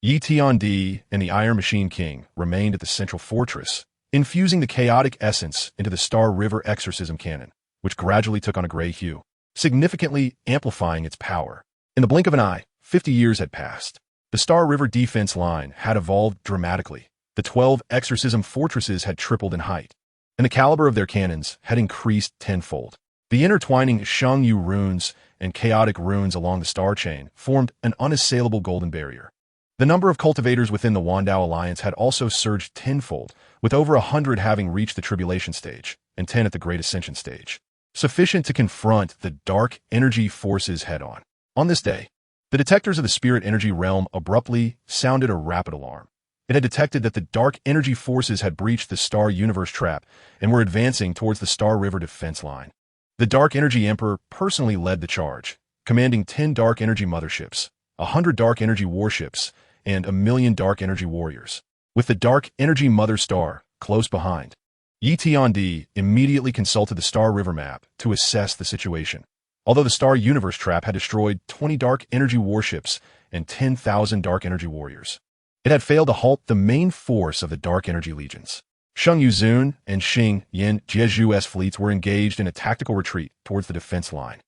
Yi Tiandi and the Iron Machine King remained at the central fortress, infusing the chaotic essence into the Star River Exorcism Cannon, which gradually took on a gray hue, significantly amplifying its power. In the blink of an eye, 50 years had passed. The Star River defense line had evolved dramatically. The 12 exorcism fortresses had tripled in height, and the caliber of their cannons had increased tenfold. The intertwining Shangyu runes and chaotic runes along the star chain formed an unassailable golden barrier. The number of cultivators within the Wandao Alliance had also surged tenfold, with over 100 having reached the tribulation stage and 10 at the Great Ascension stage, sufficient to confront the dark energy forces head-on. On this day, the detectors of the spirit energy realm abruptly sounded a rapid alarm. It had detected that the dark energy forces had breached the star universe trap and were advancing towards the Star River defense line. The Dark Energy Emperor personally led the charge, commanding 10 dark energy motherships, 100 dark energy warships, and 1,000,000 dark energy warriors. With the dark energy mother star close behind, Yi Tiandi immediately consulted the Star River map to assess the situation. Although the Star Universe trap had destroyed 20 dark energy warships and 10,000 dark energy warriors, it had failed to halt the main force of the dark energy legions. Sheng Yuzun and Xingyang Jieju's fleets were engaged in a tactical retreat towards the defense line.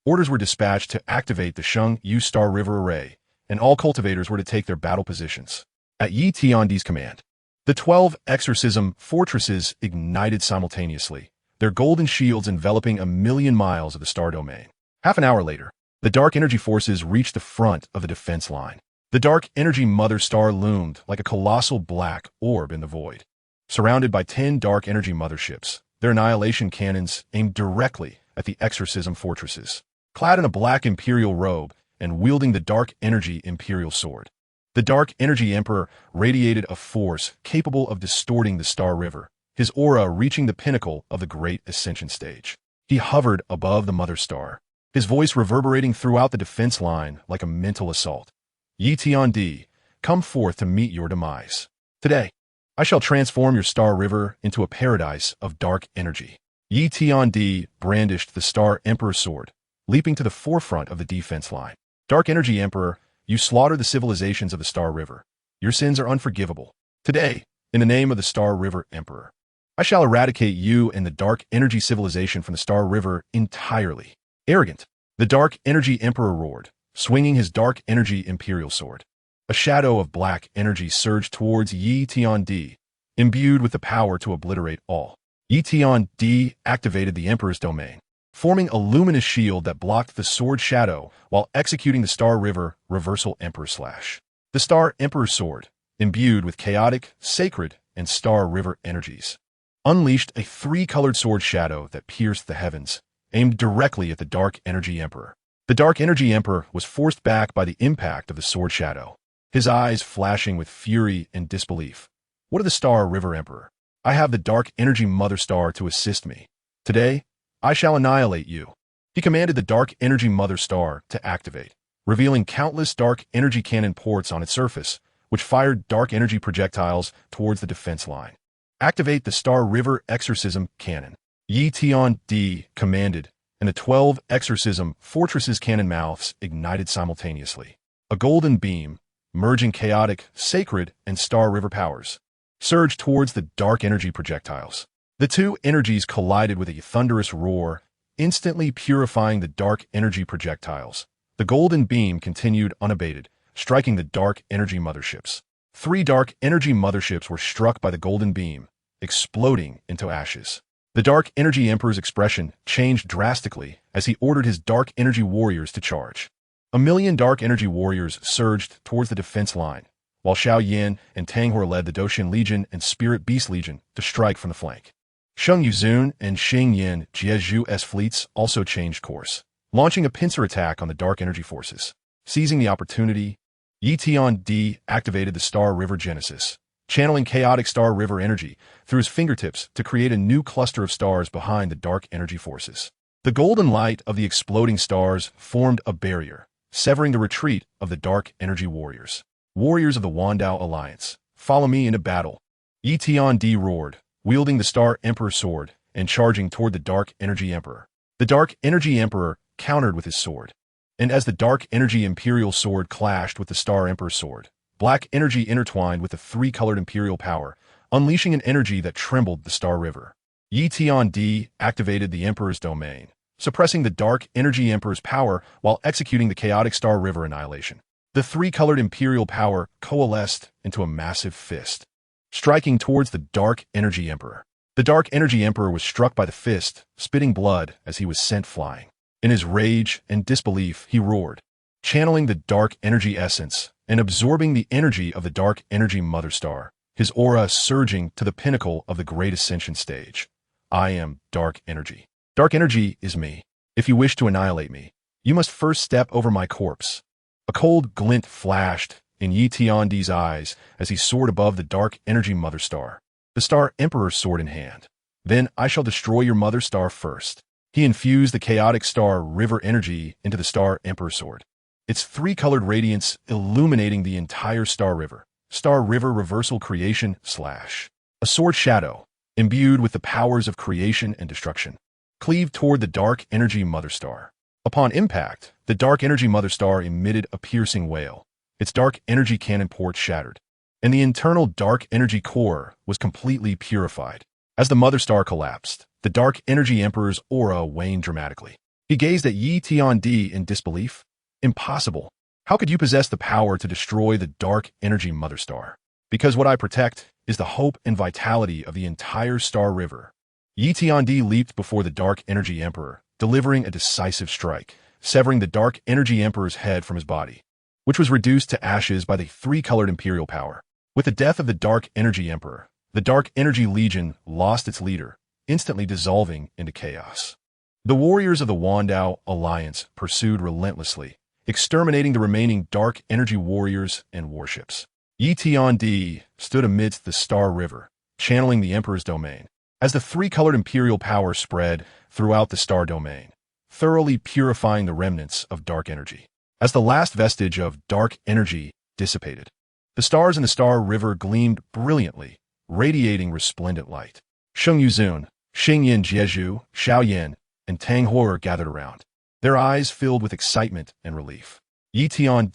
Orders were dispatched to activate the Sheng Yu Star River Array, and all cultivators were to take their battle positions. At Yi Tiandi's command, the 12 exorcism fortresses ignited simultaneously, their golden shields enveloping 1,000,000 miles of the star domain. Half an hour later, the dark energy forces reached the front of the defense line. The dark energy mother star loomed like a colossal black orb in the void, surrounded by 10 dark energy motherships, their annihilation cannons aimed directly at the exorcism fortresses. Clad in a black imperial robe and wielding the dark energy imperial sword, the dark energy emperor radiated a force capable of distorting the Star River, his aura reaching the pinnacle of the Great Ascension stage. He hovered above the mother star, his voice reverberating throughout the defense line like a mental assault. Yi Tiandi, come forth to meet your demise. Today, I shall transform your Star River into a paradise of dark energy. Yi Tiandi brandished the Star Emperor sword, leaping to the forefront of the defense line. Dark Energy Emperor, you slaughtered the civilizations of the Star River. Your sins are unforgivable. Today, in the name of the Star River Emperor, I shall eradicate you and the Dark Energy civilization from the Star River entirely. Arrogant, the Dark Energy Emperor roared, swinging his Dark Energy Imperial sword. A shadow of black energy surged towards Yi Tiandi, imbued with the power to obliterate all. Yi Tiandi activated the Emperor's domain, forming a luminous shield that blocked the sword shadow while executing the Star River Reversal Emperor Slash. The Star Emperor sword, imbued with chaotic, sacred, and Star River energies, unleashed a 3-colored sword shadow that pierced the heavens, aimed directly at the Dark Energy Emperor. The Dark Energy Emperor was forced back by the impact of the sword shadow, his eyes flashing with fury and disbelief. What of the Star River Emperor? I have the Dark Energy Mother Star to assist me. Today, I shall annihilate you. He commanded the Dark Energy Mother Star to activate, revealing countless Dark Energy cannon ports on its surface, which fired Dark Energy projectiles towards the defense line. Activate the Star River Exorcism Cannon. Yi Tiandi commanded, and the 12 Exorcism Fortresses cannon mouths ignited simultaneously. A golden beam, merging chaotic, sacred, and Star River powers, surged towards the Dark Energy projectiles. The two energies collided with a thunderous roar, instantly purifying the Dark Energy projectiles. The golden beam continued unabated, striking the dark energy motherships. 3 dark energy motherships were struck by the golden beam, exploding into ashes. The Dark Energy Emperor's expression changed drastically as he ordered his Dark Energy warriors to charge. 1,000,000 Dark Energy warriors surged towards the defense line, while Xiao Yin and Tang Hor led the Doshin Legion and Spirit Beast Legion to strike from the flank. Sheng Yuzun and Xing Yin Jieju's fleets also changed course, launching a pincer attack on the Dark Energy forces. Seizing the opportunity, Yi Tian activated the Star River Genesis, channeling chaotic Star River energy through his fingertips to create a new cluster of stars behind the Dark Energy forces. The golden light of the exploding stars formed a barrier, severing the retreat of the Dark Energy warriors. Warriors of the Wandao Alliance, follow me into battle. Yi Tian roared, wielding the Star Emperor sword and charging toward the Dark Energy Emperor. The Dark Energy Emperor countered with his sword, and as the Dark Energy Imperial sword clashed with the Star Emperor's sword, black energy intertwined with the 3-colored Imperial power, unleashing an energy that trembled the Star River. Yi Tian activated the Emperor's domain, suppressing the Dark Energy Emperor's power while executing the chaotic Star River annihilation. The 3-colored Imperial power coalesced into a massive fist, striking towards the Dark Energy Emperor. The Dark Energy Emperor was struck by the fist, spitting blood as he was sent flying. In his rage and disbelief, he roared, channeling the Dark Energy essence and absorbing the energy of the Dark Energy Mother Star, his aura surging to the pinnacle of the Great Ascension stage. I am Dark Energy. Dark Energy is me. If you wish to annihilate me, you must first step over my corpse. A cold glint flashed in Yi Tian's eyes as he soared above the Dark Energy Mother Star, the Star Emperor's sword in hand. Then I shall destroy your Mother Star first. He infused the chaotic Star River energy into the Star Emperor's sword, its 3-colored radiance illuminating the entire Star River. Star River Reversal Creation / a sword shadow, imbued with the powers of creation and destruction, cleaved toward the Dark Energy Mother Star. Upon impact, the Dark Energy Mother Star emitted a piercing wail. Its Dark Energy cannon port shattered, and the internal Dark Energy core was completely purified. As the Mother Star collapsed, the Dark Energy Emperor's aura waned dramatically. He gazed at Yi Tian in disbelief. Impossible. How could you possess the power to destroy the Dark Energy Mother Star? Because what I protect is the hope and vitality of the entire Star River. Yi Tian leaped before the Dark Energy Emperor, delivering a decisive strike, severing the Dark Energy Emperor's head from his body, which was reduced to ashes by the 3-colored Imperial power. With the death of the Dark Energy Emperor, the Dark Energy Legion lost its leader, instantly dissolving into chaos. The warriors of the Wandao Alliance pursued relentlessly, exterminating the remaining Dark Energy warriors and warships. Yi Tian stood amidst the Star River, channeling the Emperor's domain. As the 3-colored Imperial power spread throughout the Star Domain, thoroughly purifying the remnants of Dark Energy. As the last vestige of Dark Energy dissipated, the stars in the Star River gleamed brilliantly, radiating resplendent light. Sheng Yuzun, Xing Yin Jieju, Xiao Yin, and Tang Hor gathered around, their eyes filled with excitement and relief. Yi Tian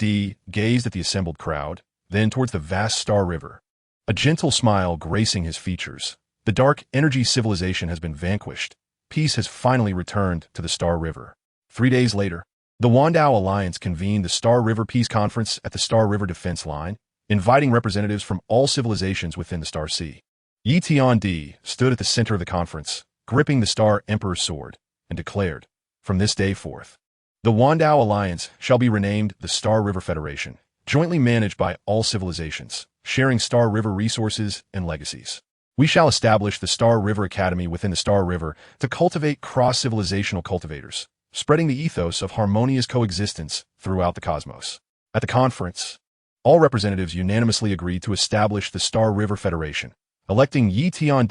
gazed at the assembled crowd, then towards the vast Star River, a gentle smile gracing his features. The Dark Energy civilization has been vanquished. Peace has finally returned to the Star River. 3 days later, the Wandao Alliance convened the Star River Peace Conference at the Star River Defense Line, inviting representatives from all civilizations within the Star Sea. Yi Tian stood at the center of the conference, gripping the Star Emperor's sword, and declared, from this day forth, the Wandao Alliance shall be renamed the Star River Federation, jointly managed by all civilizations, sharing Star River resources and legacies. We shall establish the Star River Academy within the Star River to cultivate cross-civilizational cultivators, spreading the ethos of harmonious coexistence throughout the cosmos. At the conference, all representatives unanimously agreed to establish the Star River Federation, electing Yi Tian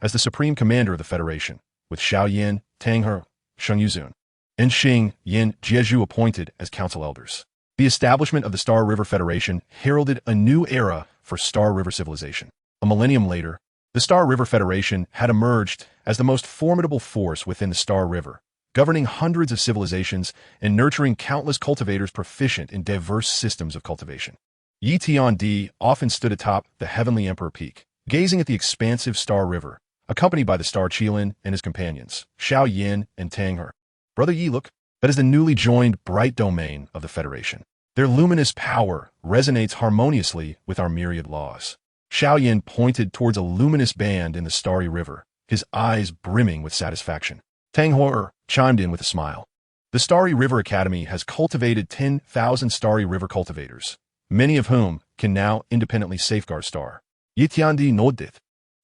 as the supreme commander of the Federation, with Xiao Yin, Tang He, Sheng Yuzun, and Xing Yin Jieju appointed as council elders. The establishment of the Star River Federation heralded a new era for Star River civilization. A millennium later, the Star River Federation had emerged as the most formidable force within the Star River, governing hundreds of civilizations and nurturing countless cultivators proficient in diverse systems of cultivation. Yi Tian often stood atop the Heavenly Emperor Peak, gazing at the expansive Star River, accompanied by the Star Qilin and his companions, Xiao Yin and Tang He. Brother Yi, look, that is the newly joined bright domain of the Federation. Their luminous power resonates harmoniously with our myriad laws. Xiaoyan pointed towards a luminous band in the starry river, his eyes brimming with satisfaction. Tang Hor chimed in with a smile. The Starry River Academy has cultivated 10,000 Starry River cultivators, many of whom can now independently safeguard Star. Yitiandi nodded,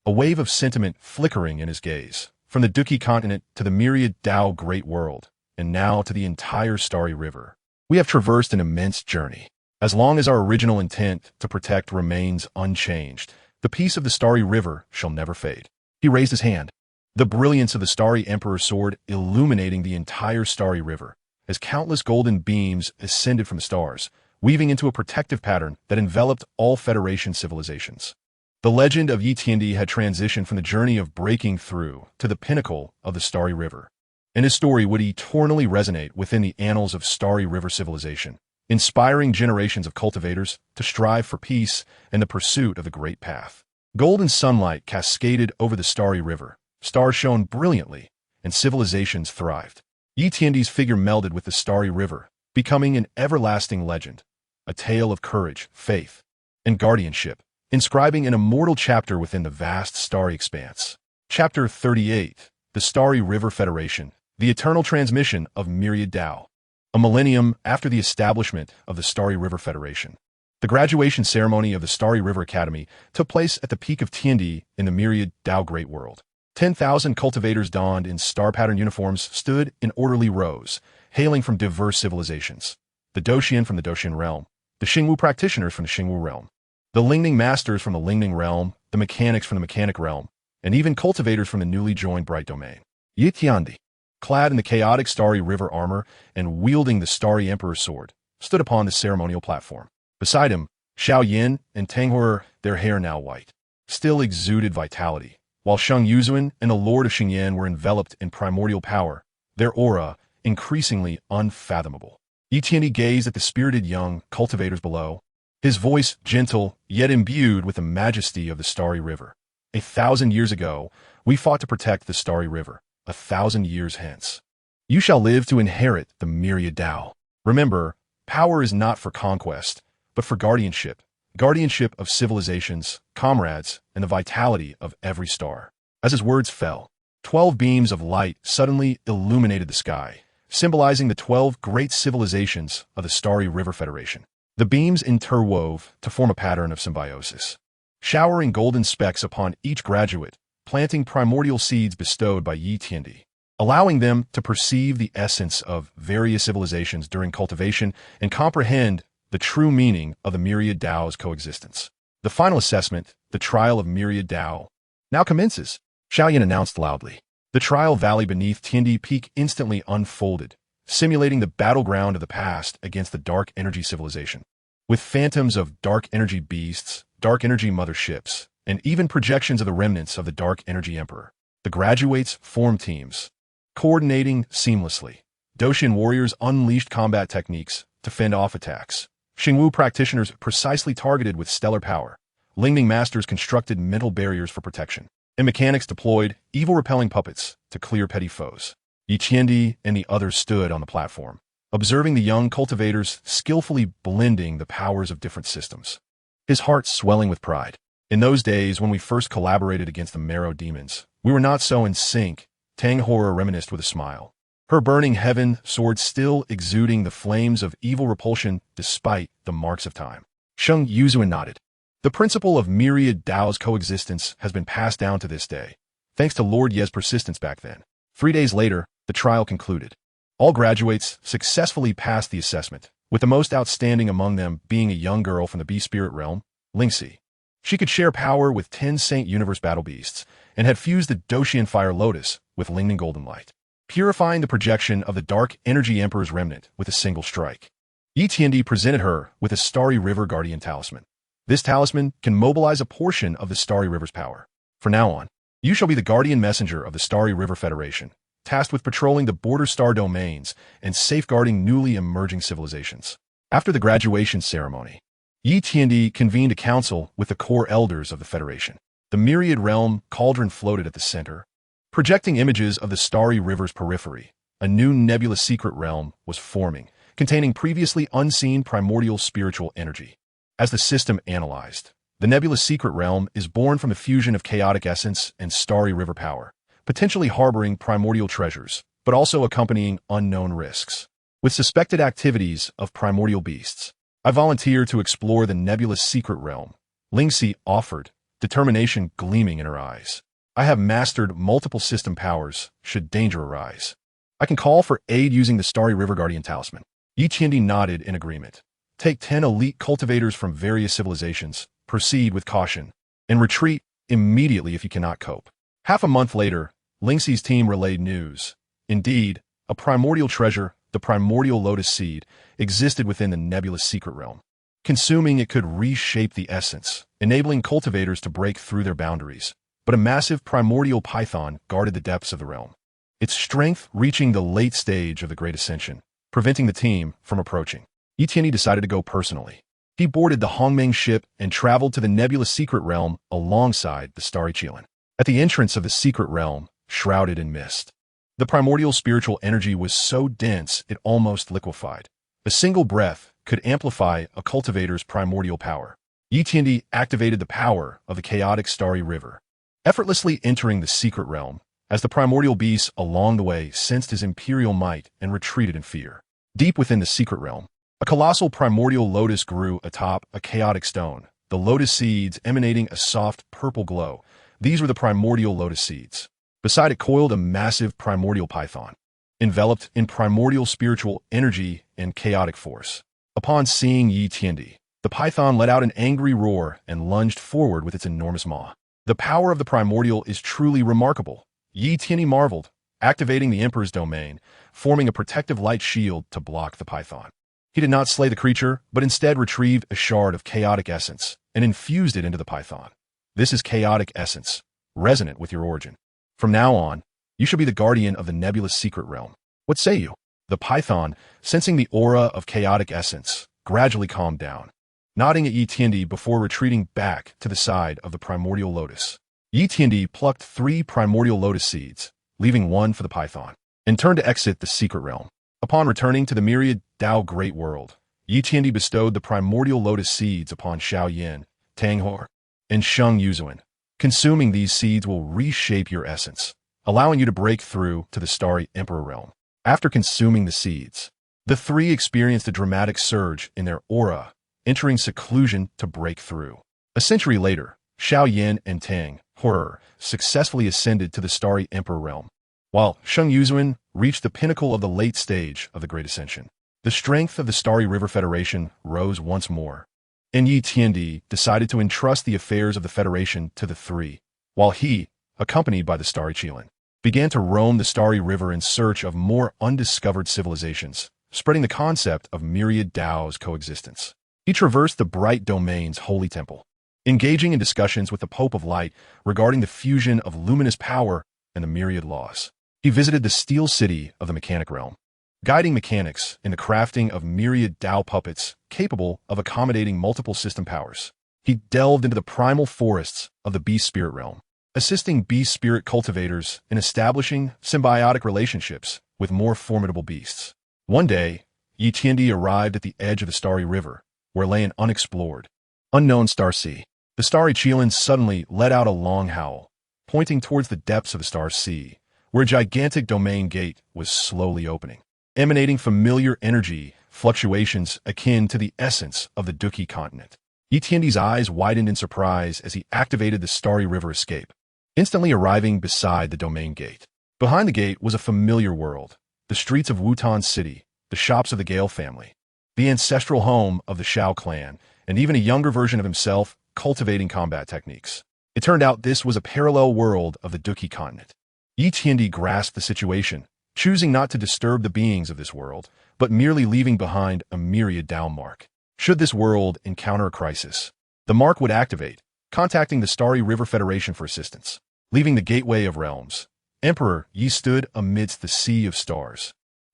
a wave of sentiment flickering in his gaze, from the Duki continent to the myriad Dao great world, and now to the entire Starry River. We have traversed an immense journey. As long as our original intent to protect remains unchanged, the peace of the Starry River shall never fade. He raised his hand, the brilliance of the Starry Emperor's sword illuminating the entire Starry River, as countless golden beams ascended from the stars, weaving into a protective pattern that enveloped all Federation civilizations. The legend of Yi Tiandi had transitioned from the journey of breaking through to the pinnacle of the Starry River, and his story would eternally resonate within the annals of Starry River civilization, inspiring generations of cultivators to strive for peace and the pursuit of the Great Path. Golden sunlight cascaded over the Starry River, stars shone brilliantly, and civilizations thrived. Yi Tiandi's figure melded with the Starry River, becoming an everlasting legend, a tale of courage, faith, and guardianship, inscribing an immortal chapter within the vast starry expanse. Chapter 38, The Starry River Federation, the Eternal Transmission of Myriad Dao. A millennium after the establishment of the Starry River Federation, the graduation ceremony of the Starry River Academy took place at the peak of Tiandi in the myriad Dao Great World. 10,000 cultivators donned in star-patterned uniforms stood in orderly rows, hailing from diverse civilizations. The Doxian from the Doxian realm, the Xingwu practitioners from the Xingwu realm, the Lingning masters from the Lingning realm, the mechanics from the mechanic realm, and even cultivators from the newly joined Bright Domain. Yi Tiandi, clad in the chaotic Starry River armor and wielding the Starry Emperor's sword, stood upon the ceremonial platform. Beside him, Xiao Yin and Tang Hor, their hair now white, still exuded vitality, while Sheng Yuzuan and the Lord of Qingyang were enveloped in primordial power, their aura increasingly unfathomable. Yi Tiandi gazed at the spirited young cultivators below, his voice gentle yet imbued with the majesty of the Starry River. 1,000 years ago, we fought to protect the Starry River. 1,000 years hence, you shall live to inherit the myriad Dao. Remember, power is not for conquest, but for guardianship. Guardianship of civilizations, comrades, and the vitality of every star. As his words fell, 12 beams of light suddenly illuminated the sky, symbolizing the 12 great civilizations of the Starry River Federation. The beams interwove to form a pattern of symbiosis, showering golden specks upon each graduate, planting primordial seeds bestowed by Yi Tiandi, allowing them to perceive the essence of various civilizations during cultivation and comprehend the true meaning of the myriad Dao's coexistence. The final assessment, the trial of myriad Dao, now commences, Xiaoyan announced loudly. The trial valley beneath Tiandi Peak instantly unfolded, simulating the battleground of the past against the dark energy civilization. With phantoms of dark energy beasts, dark energy motherships, and even projections of the remnants of the Dark Energy Emperor, the graduates formed teams, coordinating seamlessly. Doxian warriors unleashed combat techniques to fend off attacks. Xingwu practitioners precisely targeted with stellar power. Lingning masters constructed mental barriers for protection, and mechanics deployed evil-repelling puppets to clear petty foes. Yi Tiandi and the others stood on the platform, observing the young cultivators skillfully blending the powers of different systems, his heart swelling with pride. In those days when we first collaborated against the Marrow demons, we were not so in sync, Tang Hor reminisced with a smile, her burning heaven sword still exuding the flames of evil repulsion despite the marks of time. Sheng Yuzuan nodded. The principle of myriad Dao's coexistence has been passed down to this day, thanks to Lord Ye's persistence back then. 3 days later, the trial concluded. All graduates successfully passed the assessment, with the most outstanding among them being a young girl from the Bee Spirit realm, Lingxi. She could share power with 10 Saint Universe battle beasts, and had fused the Doxian Fire Lotus with Lingning Golden Light, purifying the projection of the Dark Energy Emperor's remnant with a single strike. Yi Tiandi presented her with a Starry River Guardian Talisman. This talisman can mobilize a portion of the Starry River's power. From now on, you shall be the guardian messenger of the Starry River Federation, tasked with patrolling the border star domains and safeguarding newly emerging civilizations. After the graduation ceremony, Yi Tiandi convened a council with the core elders of the Federation. The myriad realm cauldron floated at the center, projecting images of the Starry River's periphery. A new nebulous secret realm was forming, containing previously unseen primordial spiritual energy. As the system analyzed, the nebulous secret realm is born from the fusion of chaotic essence and starry river power, potentially harboring primordial treasures, but also accompanying unknown risks. With suspected activities of primordial beasts, I volunteer to explore the nebulous secret realm, Lingxi offered, determination gleaming in her eyes. I have mastered multiple system powers should danger arise. I can call for aid using the Starry River Guardian Talisman. Yi Qiandi nodded in agreement. Take 10 elite cultivators from various civilizations, proceed with caution, and retreat immediately if you cannot cope. Half a month later, Lingxi's team relayed news. Indeed, a primordial treasure, the primordial lotus seed, existed within the nebulous secret realm. Consuming it could reshape the essence, enabling cultivators to break through their boundaries. But a massive primordial python guarded the depths of the realm, its strength reaching the late stage of the Great Ascension, preventing the team from approaching. Yi Qiandi decided to go personally. He boarded the Hongmeng ship and traveled to the nebulous secret realm alongside the starry Qilin. At the entrance of the secret realm, shrouded in mist, the primordial spiritual energy was so dense it almost liquefied. A single breath could amplify a cultivator's primordial power. Yi Qiandi activated the power of the chaotic starry river, effortlessly entering the secret realm, as the primordial beasts along the way sensed his imperial might and retreated in fear. Deep within the secret realm, a colossal primordial lotus grew atop a chaotic stone, the lotus seeds emanating a soft purple glow. These were the primordial lotus seeds. Beside it coiled a massive primordial python, enveloped in primordial spiritual energy and chaotic force. Upon seeing Yi Qiandi, the python let out an angry roar and lunged forward with its enormous maw. The power of the primordial is truly remarkable, Yi Qiandi marveled, activating the Emperor's domain, forming a protective light shield to block the python. He did not slay the creature, but instead retrieved a shard of chaotic essence and infused it into the python. This is chaotic essence, resonant with your origin. From now on, you shall be the guardian of the nebulous secret realm. What say you? The python, sensing the aura of chaotic essence, gradually calmed down, nodding at Yi Qiandi before retreating back to the side of the primordial lotus. Yi Qiandi plucked 3 primordial lotus seeds, leaving 1 for the python, and turned to exit the secret realm. Upon returning to the myriad Dao Great World, Yi Qiandi bestowed the primordial lotus seeds upon Xiao Yin, Tang Hor, and Sheng Yuzuan. Consuming these seeds will reshape your essence, allowing you to break through to the starry Emperor realm. After consuming the seeds, the 3 experienced a dramatic surge in their aura, entering seclusion to break through. A century later, Xiao Yin and Tang Hor successfully ascended to the starry Emperor realm, while Sheng Yuzuan reached the pinnacle of the late stage of the Great Ascension. The strength of the Starry River Federation rose once more, and Yi Qiandi decided to entrust the affairs of the Federation to the 3, while he, accompanied by the Starry Qilin, began to roam the Starry River in search of more undiscovered civilizations, spreading the concept of myriad Dao's coexistence. He traversed the Bright Domain's holy temple, engaging in discussions with the Pope of Light regarding the fusion of luminous power and the myriad laws. He visited the Steel City of the Mechanic Realm, guiding mechanics in the crafting of myriad Dao puppets capable of accommodating multiple system powers. He delved into the primal forests of the Beast Spirit Realm, assisting Beast Spirit cultivators in establishing symbiotic relationships with more formidable beasts. One day, Yi Qiandi arrived at the edge of the Starry River, where lay an unexplored, unknown star sea. The Starry Qilin suddenly let out a long howl, pointing towards the depths of the star sea, where a gigantic domain gate was slowly opening, emanating familiar energy fluctuations akin to the essence of the Duki continent. Yi Qiandi's eyes widened in surprise as he activated the Starry River escape, instantly arriving beside the domain gate. Behind the gate was a familiar world, the streets of Wutan City, the shops of the Gale family, the ancestral home of the Shao clan, and even a younger version of himself cultivating combat techniques. It turned out this was a parallel world of the Duki continent. Yi Qiandi grasped the situation, choosing not to disturb the beings of this world, but merely leaving behind a myriad Dao mark. Should this world encounter a crisis, the mark would activate, contacting the Starry River Federation for assistance. Leaving the Gateway of Realms, Emperor Yi stood amidst the sea of stars,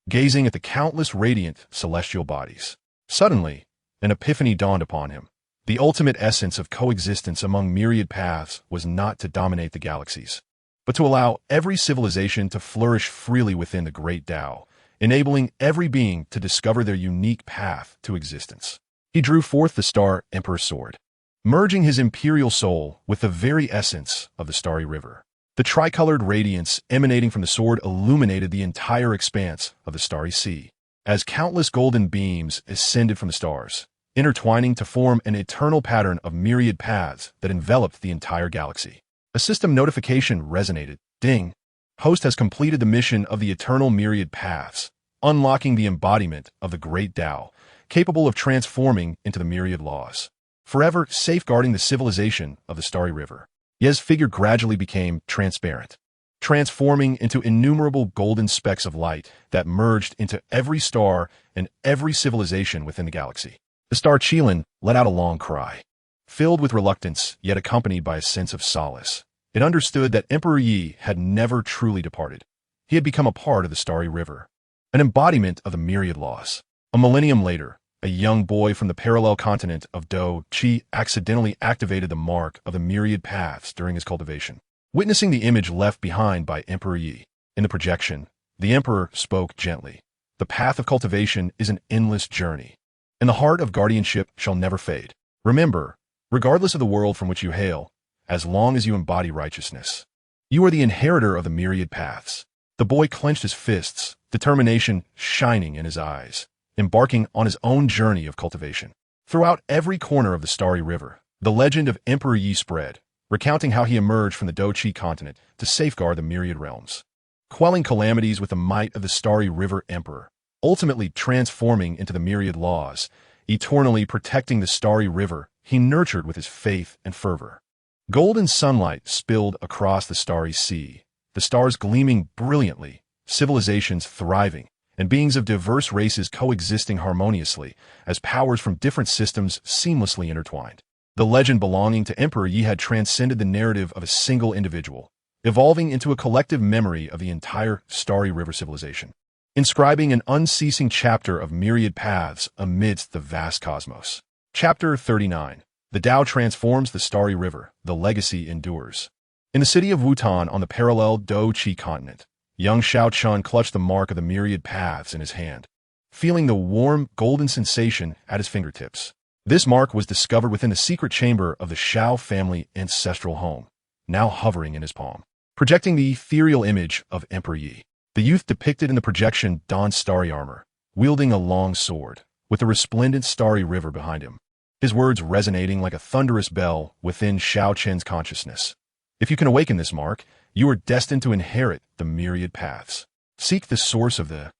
gazing at the countless radiant celestial bodies. Suddenly, an epiphany dawned upon him. The ultimate essence of coexistence among myriad paths was not to dominate the galaxies, but to allow every civilization to flourish freely within the great Tao, enabling every being to discover their unique path to existence. He drew forth the Star Emperor's sword, merging his imperial soul with the very essence of the starry river. The tricolored radiance emanating from the sword illuminated the entire expanse of the starry sea, as countless golden beams ascended from the stars, intertwining to form an eternal pattern of myriad paths that enveloped the entire galaxy. A system notification resonated. Ding! Host has completed the mission of the eternal myriad paths, unlocking the embodiment of the great Tao, capable of transforming into the myriad laws, forever safeguarding the civilization of the starry river. Ye's figure gradually became transparent, transforming into innumerable golden specks of light that merged into every star and every civilization within the galaxy. The star Qingyang let out a long cry, filled with reluctance yet accompanied by a sense of solace. It understood that Emperor Yi had never truly departed. He had become a part of the starry river, an embodiment of the myriad laws. A millennium later, a young boy from the parallel continent of Do Chi accidentally activated the mark of the myriad paths during his cultivation, witnessing the image left behind by Emperor Yi. In the projection, the emperor spoke gently. The path of cultivation is an endless journey, and the heart of guardianship shall never fade. Remember, regardless of the world from which you hail, as long as you embody righteousness, you are the inheritor of the myriad paths. The boy clenched his fists, determination shining in his eyes, embarking on his own journey of cultivation. Throughout every corner of the starry river, the legend of Emperor Yi spread, recounting how he emerged from the Do Chi continent to safeguard the myriad realms, quelling calamities with the might of the starry river emperor, ultimately transforming into the myriad laws, eternally protecting the starry river he nurtured with his faith and fervor. Golden sunlight spilled across the starry sea, the stars gleaming brilliantly, civilizations thriving, and beings of diverse races coexisting harmoniously as powers from different systems seamlessly intertwined. The legend belonging to Emperor Yi had transcended the narrative of a single individual, evolving into a collective memory of the entire starry river civilization, inscribing an unceasing chapter of myriad paths amidst the vast cosmos. Chapter 39. The Tao transforms the starry river, the legacy endures. In the city of Wutan on the parallel Do Chi continent, young Xiao Chun clutched the mark of the myriad paths in his hand, feeling the warm, golden sensation at his fingertips. This mark was discovered within the secret chamber of the Xiao family ancestral home, now hovering in his palm, projecting the ethereal image of Emperor Yi. The youth depicted in the projection donned starry armor, wielding a long sword, with the resplendent starry river behind him, his words resonating like a thunderous bell within Xiao Chen's consciousness. If you can awaken this mark, you are destined to inherit the myriad paths. Seek the source of the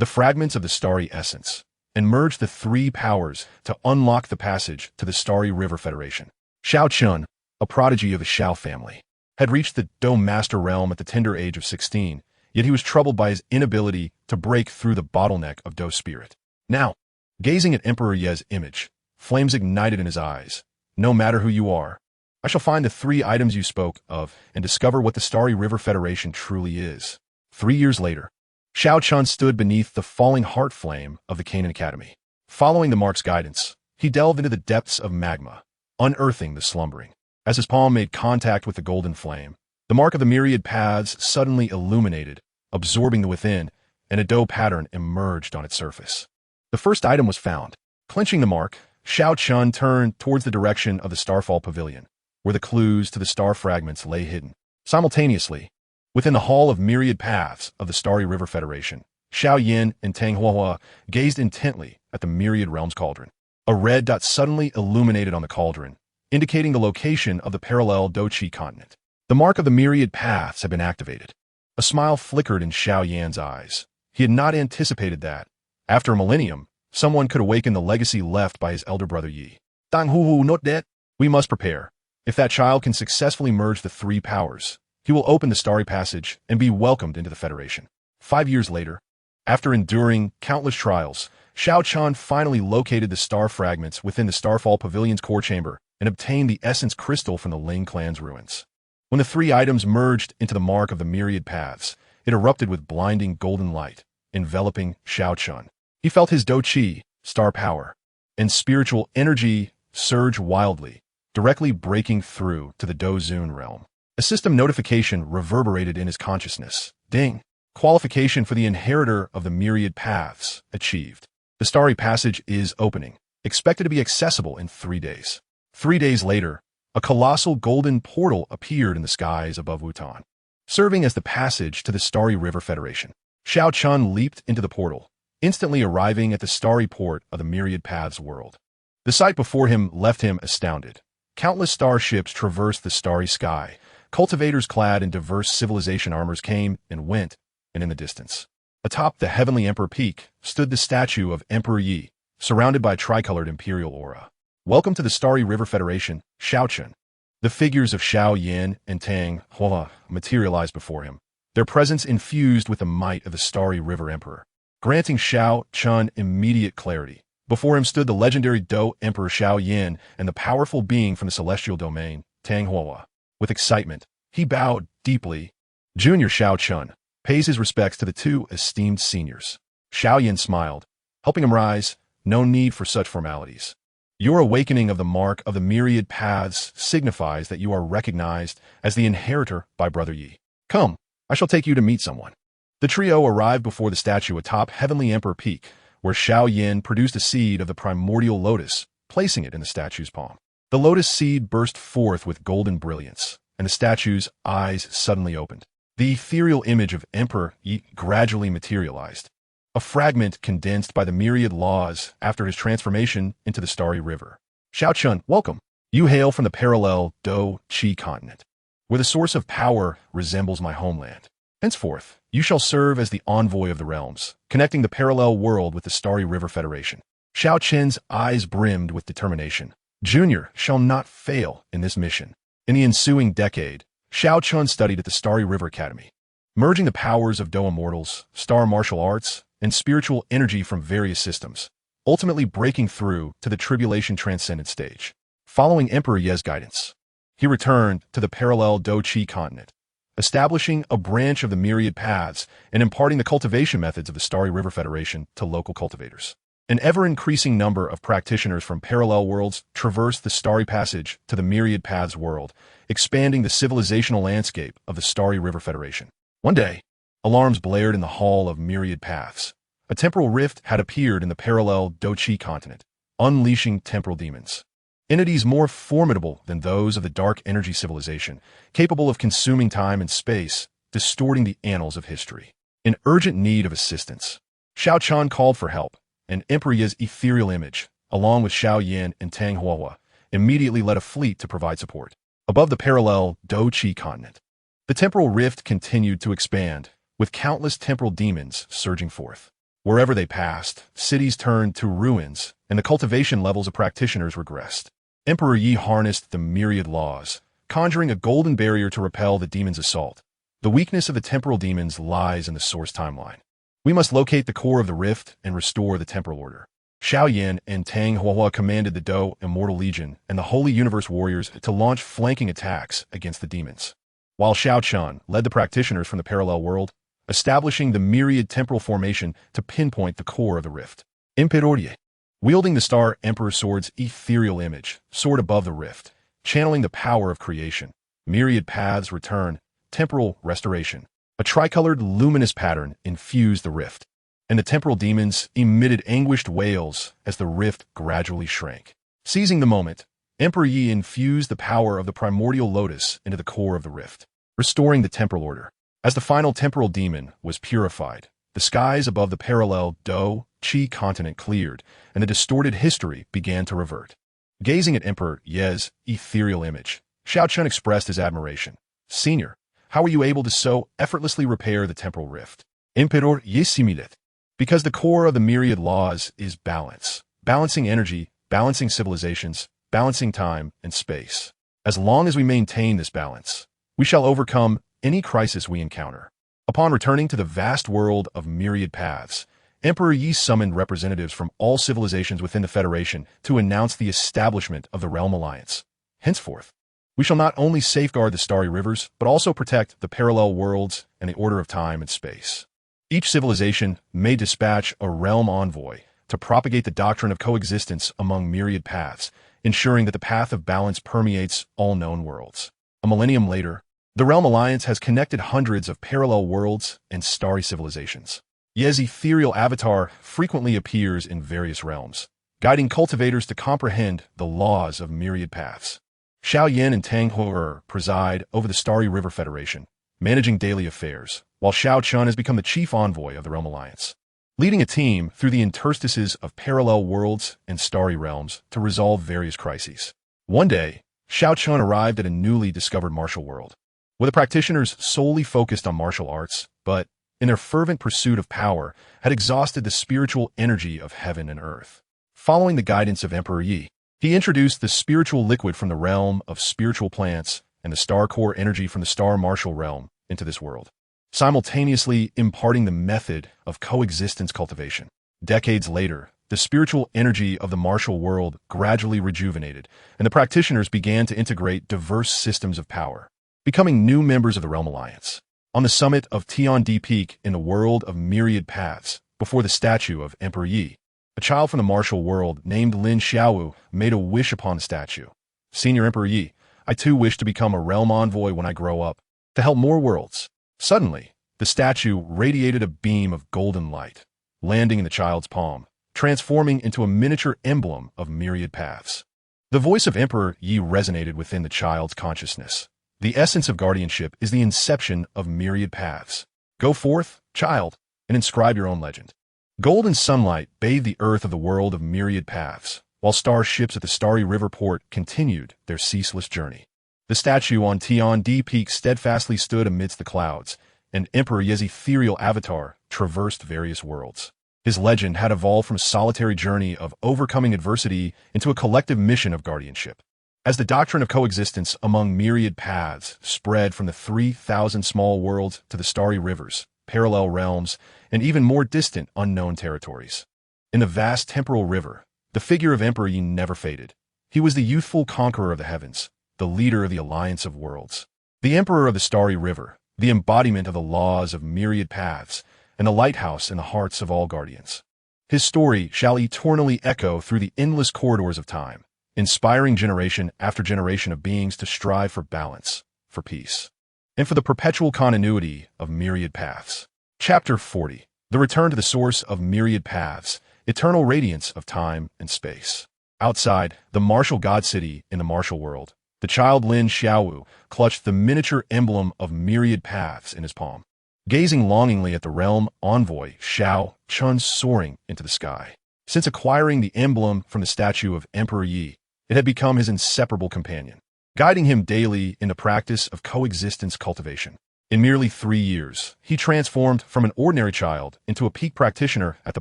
fragments of the starry essence, and merge the three powers to unlock the passage to the Starry River Federation. Xiao Chun, a prodigy of the Xiao family, had reached the Do Master realm at the tender age of 16, yet he was troubled by his inability to break through the bottleneck of Do spirit. Now, gazing at Emperor Ye's image, flames ignited in his eyes. No matter who you are, I shall find the three items you spoke of and discover what the Starry River Federation truly is. 3 years later, Xiao Chun stood beneath the falling heart flame of the Canaan Academy. Following the mark's guidance, he delved into the depths of magma, unearthing the slumbering. As his palm made contact with the golden flame, the mark of the myriad paths suddenly illuminated, absorbing the within, and a Do pattern emerged on its surface. The first item was found. Clenching the mark, Xiao Chun turned towards the direction of the Starfall Pavilion, where the clues to the star fragments lay hidden. Simultaneously, within the Hall of Myriad Paths of the Starry River Federation, Xiao Yin and Tang Huahua gazed intently at the Myriad Realms cauldron. A red dot suddenly illuminated on the cauldron, indicating the location of the parallel Do Chi continent. The mark of the Myriad Paths had been activated. A smile flickered in Xiao Yan's eyes. He had not anticipated that, after a millennium, someone could awaken the legacy left by his elder brother Yi. Dang Hu not dead. We must prepare. If that child can successfully merge the three powers, he will open the Starry Passage and be welcomed into the Federation. 5 years later, after enduring countless trials, Xiao Chun finally located the star fragments within the Starfall Pavilion's core chamber and obtained the essence crystal from the Ling clan's ruins. When the three items merged into the mark of the myriad paths, it erupted with blinding golden light, enveloping Xiao Chun. He felt his Do Chi, star power, and spiritual energy surge wildly, directly breaking through to the Do Zun realm. A system notification reverberated in his consciousness. Ding! Qualification for the inheritor of the myriad paths achieved. The starry passage is opening, expected to be accessible in 3 days. 3 days later, a colossal golden portal appeared in the skies above Wutan, serving as the passage to the Starry River Federation. Xiao Chun leaped into the portal, instantly arriving at the starry port of the myriad paths world. The sight before him left him astounded. Countless starships traversed the starry sky. Cultivators clad in diverse civilization armors came and went, and in the distance, atop the heavenly Emperor Peak, stood the statue of Emperor Yi, surrounded by tricolored imperial aura. Welcome to the Starry River Federation, Xiao Chun. The figures of Xiao Yin and Tang Hua materialized before him, their presence infused with the might of the Starry River Emperor, granting Xiao Chun immediate clarity. Before him stood the legendary Do Emperor Xiao Yin and the powerful being from the celestial domain, Tang Hua. With excitement, he bowed deeply. Junior Xiao Chun pays his respects to the two esteemed seniors. Xiao Yin smiled, helping him rise. No need for such formalities. Your awakening of the mark of the myriad paths signifies that you are recognized as the inheritor by Brother Yi. Come, I shall take you to meet someone. The trio arrived before the statue atop Heavenly Emperor Peak, where Xiao Yin produced a seed of the primordial lotus, placing it in the statue's palm. The lotus seed burst forth with golden brilliance, and the statue's eyes suddenly opened. The ethereal image of Emperor Yi gradually materialized, a fragment condensed by the myriad laws after his transformation into the Starry River. Xiao Chun, welcome. You hail from the parallel Do Qi continent, where the source of power resembles my homeland. Henceforth, you shall serve as the envoy of the realms, connecting the parallel world with the Starry River Federation. Xiao Chen's eyes brimmed with determination. Junior shall not fail in this mission. In the ensuing decade, Xiao Chun studied at the Starry River Academy, merging the powers of Do immortals, star martial arts, and spiritual energy from various systems, ultimately breaking through to the tribulation transcendent stage. Following Emperor Ye's guidance, he returned to the parallel Do Qi continent, establishing a branch of the myriad paths and imparting the cultivation methods of the Starry River Federation to local cultivators. An ever-increasing number of practitioners from parallel worlds traversed the Starry Passage to the Myriad Paths world, expanding the civilizational landscape of the Starry River Federation. One day, alarms blared in the Hall of Myriad Paths. A temporal rift had appeared in the parallel Do Qi continent, unleashing temporal demons. Entities more formidable than those of the dark energy civilization, capable of consuming time and space, distorting the annals of history. In urgent need of assistance, Xiao Chun called for help, and Emperor Ye's ethereal image, along with Xiao Yin and Tang Hua, immediately led a fleet to provide support. Above the parallel Do Qi continent, the temporal rift continued to expand, with countless temporal demons surging forth. Wherever they passed, cities turned to ruins, and the cultivation levels of practitioners regressed. Emperor Yi harnessed the myriad laws, conjuring a golden barrier to repel the demons' assault. The weakness of the temporal demons lies in the source timeline. We must locate the core of the rift and restore the temporal order. Xiao Yin and Tang Hua commanded the Do Immortal Legion and the Holy Universe Warriors to launch flanking attacks against the demons, while Xiao Chun led the practitioners from the parallel world, establishing the myriad temporal formation to pinpoint the core of the rift. Emperor Yi, wielding the Star Emperor Sword's ethereal image, soared above the rift, channeling the power of creation. Myriad paths return, temporal restoration. A tricolored luminous pattern infused the rift, and the temporal demons emitted anguished wails as the rift gradually shrank. Seizing the moment, Emperor Yi infused the power of the primordial lotus into the core of the rift, restoring the temporal order. As the final temporal demon was purified, the skies above the parallel Do Qi continent cleared, and the distorted history began to revert. Gazing at Emperor Ye's ethereal image, Xiao Chun expressed his admiration. Senior, how were you able to so effortlessly repair the temporal rift? Emperor Yi similed. Because the core of the myriad laws is balance. Balancing energy, balancing civilizations, balancing time and space. As long as we maintain this balance, we shall overcome any crisis we encounter. Upon returning to the vast world of myriad paths, Emperor Yi summoned representatives from all civilizations within the Federation to announce the establishment of the Realm Alliance. Henceforth, we shall not only safeguard the starry rivers, but also protect the parallel worlds and the order of time and space. Each civilization may dispatch a realm envoy to propagate the doctrine of coexistence among myriad paths, ensuring that the path of balance permeates all known worlds. A millennium later, The Realm Alliance has connected hundreds of parallel worlds and starry civilizations. Ye's ethereal avatar frequently appears in various realms, guiding cultivators to comprehend the laws of myriad paths. Xiao Yin and Tang Hou preside over the Starry River Federation, managing daily affairs, while Xiao Chun has become the chief envoy of the Realm Alliance, leading a team through the interstices of parallel worlds and starry realms to resolve various crises. One day, Xiao Chun arrived at a newly discovered martial world, where the practitioners solely focused on martial arts, but, in their fervent pursuit of power, had exhausted the spiritual energy of heaven and earth. Following the guidance of Emperor Yi, he introduced the spiritual liquid from the realm of spiritual plants and the star core energy from the star martial realm into this world, simultaneously imparting the method of coexistence cultivation. Decades later, the spiritual energy of the martial world gradually rejuvenated, and the practitioners began to integrate diverse systems of power, becoming new members of the Realm Alliance. On the summit of Tiandi Peak in the world of myriad paths, before the statue of Emperor Yi, a child from the martial world named Lin Xiaowu made a wish upon the statue. Senior Emperor Yi, I too wish to become a realm envoy when I grow up, to help more worlds. Suddenly, the statue radiated a beam of golden light, landing in the child's palm, transforming into a miniature emblem of myriad paths. The voice of Emperor Yi resonated within the child's consciousness. The essence of guardianship is the inception of myriad paths. Go forth, child, and inscribe your own legend. Golden sunlight bathed the earth of the world of myriad paths, while starships at the Starry River port continued their ceaseless journey. The statue on Tiandi Peak steadfastly stood amidst the clouds, and Emperor Yi's ethereal avatar traversed various worlds. His legend had evolved from a solitary journey of overcoming adversity into a collective mission of guardianship. As the doctrine of coexistence among myriad paths spread from the 3,000 small worlds to the starry rivers, parallel realms, and even more distant unknown territories. In the vast temporal river, the figure of Emperor Yi never faded. He was the youthful conqueror of the heavens, the leader of the alliance of worlds, the emperor of the starry river, the embodiment of the laws of myriad paths, and the lighthouse in the hearts of all guardians. His story shall eternally echo through the endless corridors of time, inspiring generation after generation of beings to strive for balance, for peace, and for the perpetual continuity of myriad paths. Chapter 40. The Return to the Source of Myriad Paths, Eternal Radiance of Time and Space. Outside, the martial god city in the martial world, the child Lin Xiaowu clutched the miniature emblem of myriad paths in his palm, gazing longingly at the realm envoy Xiao Chun soaring into the sky. Since acquiring the emblem from the statue of Emperor Yi, it had become his inseparable companion, guiding him daily in the practice of coexistence cultivation. In merely 3 years, he transformed from an ordinary child into a peak practitioner at the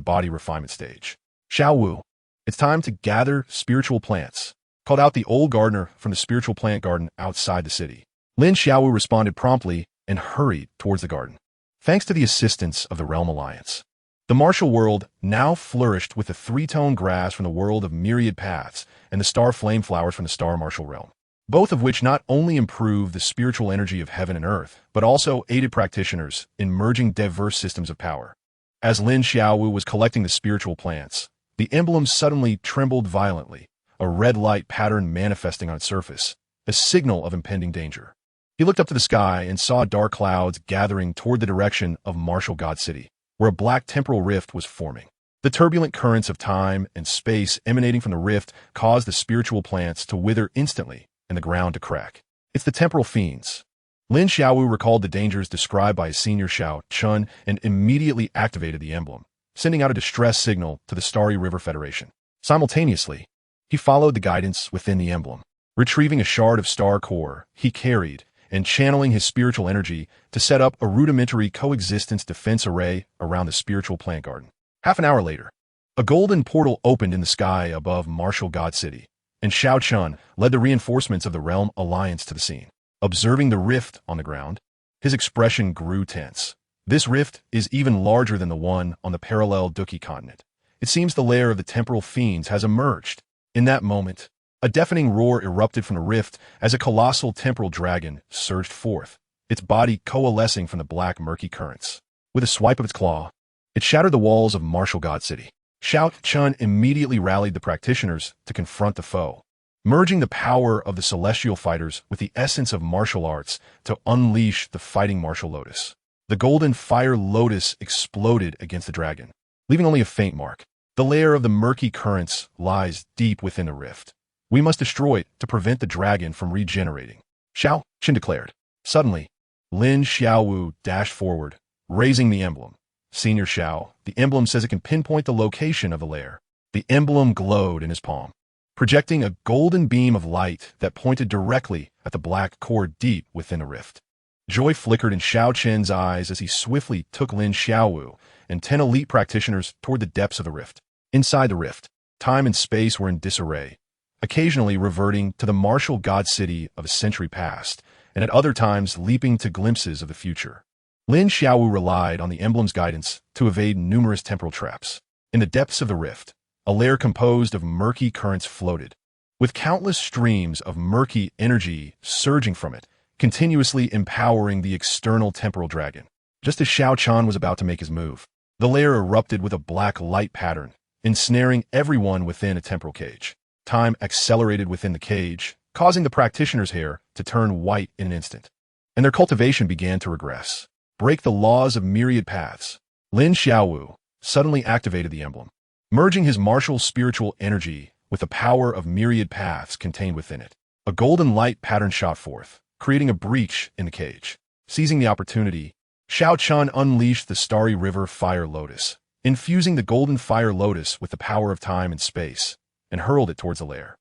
body refinement stage. Xiaowu, it's time to gather spiritual plants, called out the old gardener from the spiritual plant garden outside the city. Lin Xiaowu responded promptly and hurried towards the garden. Thanks to the assistance of the Realm Alliance, the martial world now flourished with the 3-tone grass from the world of myriad paths and the star flame flowers from the star martial realm, both of which not only improved the spiritual energy of heaven and earth, but also aided practitioners in merging diverse systems of power. As Lin Xiaowu was collecting the spiritual plants, the emblem suddenly trembled violently, a red light pattern manifesting on its surface, a signal of impending danger. He looked up to the sky and saw dark clouds gathering toward the direction of Martial God City, where a black temporal rift was forming. The turbulent currents of time and space emanating from the rift caused the spiritual plants to wither instantly and the ground to crack. It's the temporal fiends. Lin Xiaowu recalled the dangers described by his senior Xiao Chun and immediately activated the emblem, sending out a distress signal to the Starry River Federation. Simultaneously, he followed the guidance within the emblem, retrieving a shard of star core he carried and channeling his spiritual energy to set up a rudimentary coexistence defense array around the spiritual plant garden. Half an hour later, a golden portal opened in the sky above Martial God City, and Xiao Chun led the reinforcements of the Realm Alliance to the scene. Observing the rift on the ground, his expression grew tense. This rift is even larger than the one on the parallel Duki continent. It seems the lair of the temporal fiends has emerged. In that moment, a deafening roar erupted from the rift as a colossal temporal dragon surged forth, its body coalescing from the black murky currents. With a swipe of its claw, it shattered the walls of Martial God City. Xiao Chun immediately rallied the practitioners to confront the foe. merging the power of the celestial fighters with the essence of martial arts to unleash the fighting martial lotus. The golden fire lotus exploded against the dragon, leaving only a faint mark. The lair of the murky currents lies deep within the rift. We must destroy it to prevent the dragon from regenerating, Xiao Qin declared. Suddenly, Lin Xiaowu dashed forward, raising the emblem. Senior Xiao, the emblem says it can pinpoint the location of the lair. The emblem glowed in his palm, projecting a golden beam of light that pointed directly at the black core deep within the rift. Joy flickered in Xiao Qin's eyes as he swiftly took Lin Xiaowu and 10 elite practitioners toward the depths of the rift. Inside the rift, time and space were in disarray, occasionally reverting to the martial god city of a century past, and at other times leaping to glimpses of the future. Lin Xiaowu relied on the emblem's guidance to evade numerous temporal traps. In the depths of the rift, a lair composed of murky currents floated, with countless streams of murky energy surging from it, continuously empowering the external temporal dragon. Just as Xiao Chan was about to make his move, the lair erupted with a black light pattern, ensnaring everyone within a temporal cage. Time accelerated within the cage, causing the practitioner's hair to turn white in an instant, and their cultivation began to regress. Break the laws of myriad paths. Lin Xiaowu suddenly activated the emblem, merging his martial spiritual energy with the power of myriad paths contained within it. A golden light pattern shot forth, creating a breach in the cage. Seizing the opportunity, Xiao Chan unleashed the starry river fire lotus, infusing the golden fire lotus with the power of time and space, and hurled it towards the lair.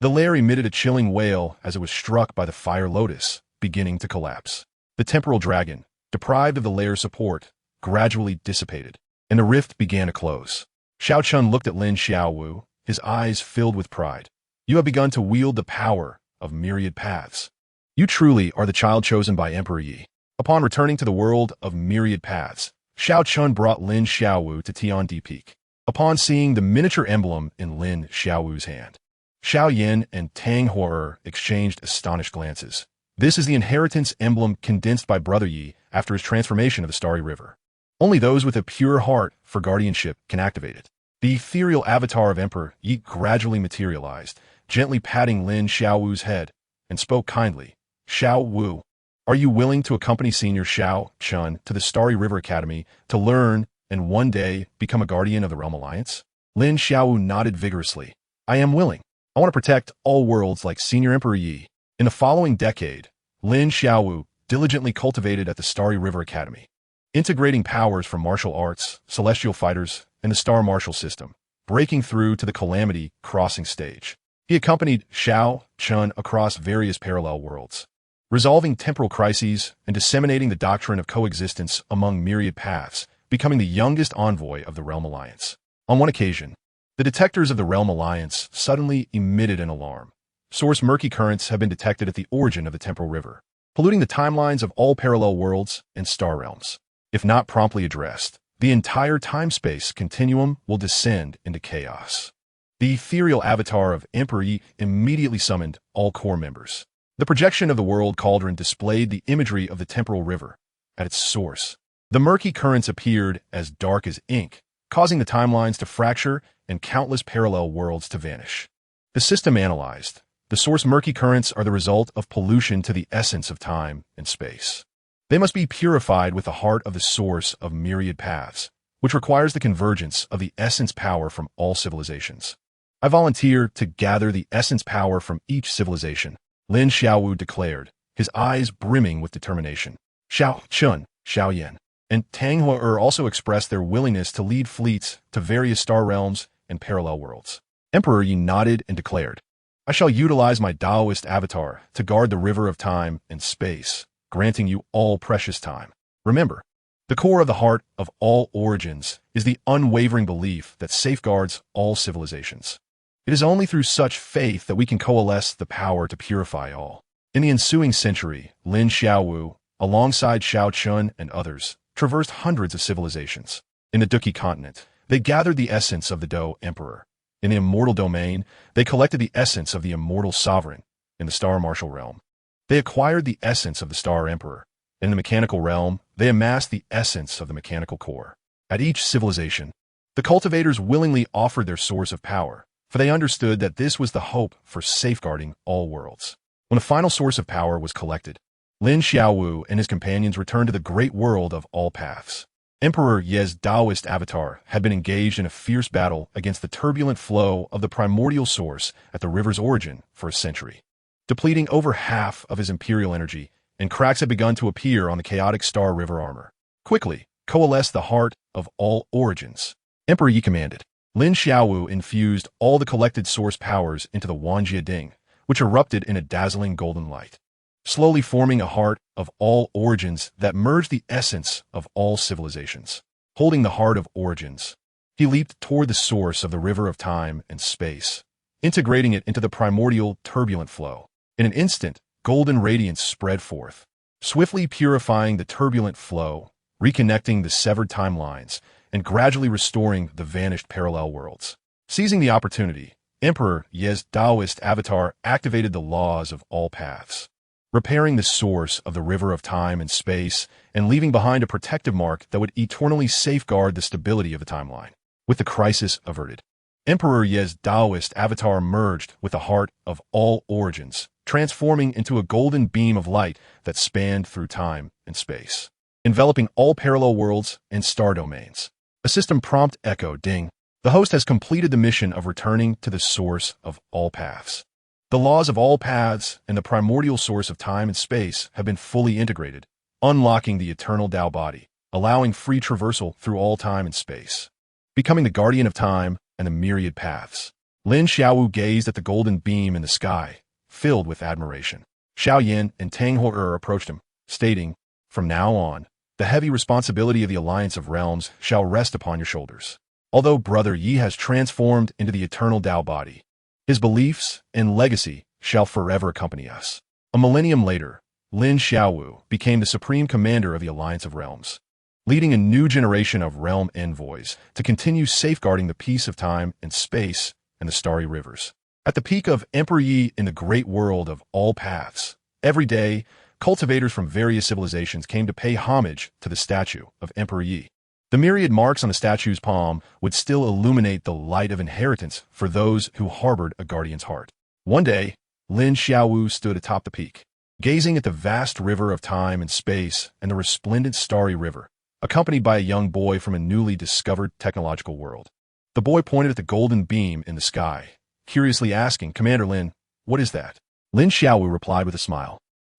The lair emitted a chilling wail as it was struck by the fire lotus, beginning to collapse. The temporal dragon, deprived of the lair's support, gradually dissipated, and the rift began to close. Xiao Chun looked at Lin Xiaowu, his eyes filled with pride. You have begun to wield the power of myriad paths. You truly are the child chosen by Emperor Yi. Upon returning to the world of myriad paths, Xiao Chun brought Lin Xiaowu to Tiandi Peak. Upon seeing the miniature emblem in Lin Xiaowu's hand, Xiao Yin and Tang Hor exchanged astonished glances. This is the inheritance emblem condensed by Brother Yi after his transformation of the Starry River. Only those with a pure heart for guardianship can activate it. The ethereal avatar of Emperor Yi gradually materialized, gently patting Lin Xiaowu's head, and spoke kindly. Xiao Wu, are you willing to accompany Senior Xiao Chun to the Starry River Academy to learn and one day become a guardian of the Realm Alliance? Lin Xiaowu nodded vigorously. I am willing. I want to protect all worlds like Senior Emperor Yi. In the following decade, Lin Xiaowu diligently cultivated at the Starry River Academy, integrating powers from martial arts, celestial fighters, and the star martial system, breaking through to the Calamity Crossing stage. He accompanied Xiao Chun across various parallel worlds, resolving temporal crises and disseminating the doctrine of coexistence among myriad paths, becoming the youngest envoy of the Realm Alliance. On one occasion, the detectors of the Realm Alliance suddenly emitted an alarm. Source murky currents have been detected at the origin of the temporal river, polluting the timelines of all parallel worlds and star realms. If not promptly addressed, the entire time-space continuum will descend into chaos. The ethereal avatar of Emperor Yi immediately summoned all core members. The projection of the world cauldron displayed the imagery of the temporal river at its source. The murky currents appeared as dark as ink, causing the timelines to fracture and countless parallel worlds to vanish. The system analyzed. The source murky currents are the result of pollution to the essence of time and space. They must be purified with the heart of the source of myriad paths, which requires the convergence of the essence power from all civilizations. I volunteer to gather the essence power from each civilization, Lin Xiaowu declared, his eyes brimming with determination. Xiao Chun, Xiao Yin, and Tang Hor also expressed their willingness to lead fleets to various star realms and parallel worlds. Emperor Yi nodded and declared, I shall utilize my Taoist avatar to guard the river of time and space, granting you all precious time. Remember, the core of the heart of all origins is the unwavering belief that safeguards all civilizations. It is only through such faith that we can coalesce the power to purify all. In the ensuing century, Lin Xiaowu, alongside Xiao Chun and others, traversed hundreds of civilizations. In the Duki continent, they gathered the essence of the Do Emperor. In the immortal domain, they collected the essence of the immortal sovereign. In the star martial realm, they acquired the essence of the star emperor. In the mechanical realm, they amassed the essence of the mechanical core. At each civilization, the cultivators willingly offered their source of power, for they understood that this was the hope for safeguarding all worlds. When the final source of power was collected, Lin Xiaowu and his companions returned to the great world of all paths. Emperor Ye's Taoist avatar had been engaged in a fierce battle against the turbulent flow of the primordial source at the river's origin for a century, depleting over half of his imperial energy, and cracks had begun to appear on the chaotic Star River armor. Quickly, coalesce the heart of all origins, Emperor Yi commanded. Lin Xiaowu infused all the collected source powers into the Wanjie Ding, which erupted in a dazzling golden light, slowly forming a heart of all origins that merged the essence of all civilizations. Holding the heart of origins, he leaped toward the source of the river of time and space, integrating it into the primordial turbulent flow. In an instant, golden radiance spread forth, swiftly purifying the turbulent flow, reconnecting the severed timelines, and gradually restoring the vanished parallel worlds. Seizing the opportunity, Emperor Ye's Taoist avatar activated the laws of all paths, repairing the source of the river of time and space and leaving behind a protective mark that would eternally safeguard the stability of the timeline. With the crisis averted, Emperor Ye's Taoist avatar merged with the heart of all origins, transforming into a golden beam of light that spanned through time and space, enveloping all parallel worlds and star domains. A system prompt echoed, "Ding. The host has completed the mission of returning to the source of all paths. The laws of all paths and the primordial source of time and space have been fully integrated, unlocking the eternal Tao body, allowing free traversal through all time and space, becoming the guardian of time and the myriad paths." Lin Xiaowu gazed at the golden beam in the sky, filled with admiration. Xiao Yin and Tang Hou approached him, stating, "From now on, the heavy responsibility of the Alliance of Realms shall rest upon your shoulders. Although Brother Yi has transformed into the eternal Tao body, his beliefs and legacy shall forever accompany us." A millennium later, Lin Xiaowu became the supreme commander of the Alliance of Realms, leading a new generation of realm envoys to continue safeguarding the peace of time and space and the starry rivers. At the peak of Emperor Yi in the great world of all paths, every day, cultivators from various civilizations came to pay homage to the statue of Emperor Yi. The myriad marks on the statue's palm would still illuminate the light of inheritance for those who harbored a guardian's heart. One day, Lin Xiaowu stood atop the peak, gazing at the vast river of time and space and the resplendent starry river, accompanied by a young boy from a newly discovered technological world. The boy pointed at the golden beam in the sky, curiously asking, "Commander Lin, what is that?" Lin Xiaowu replied with a smile,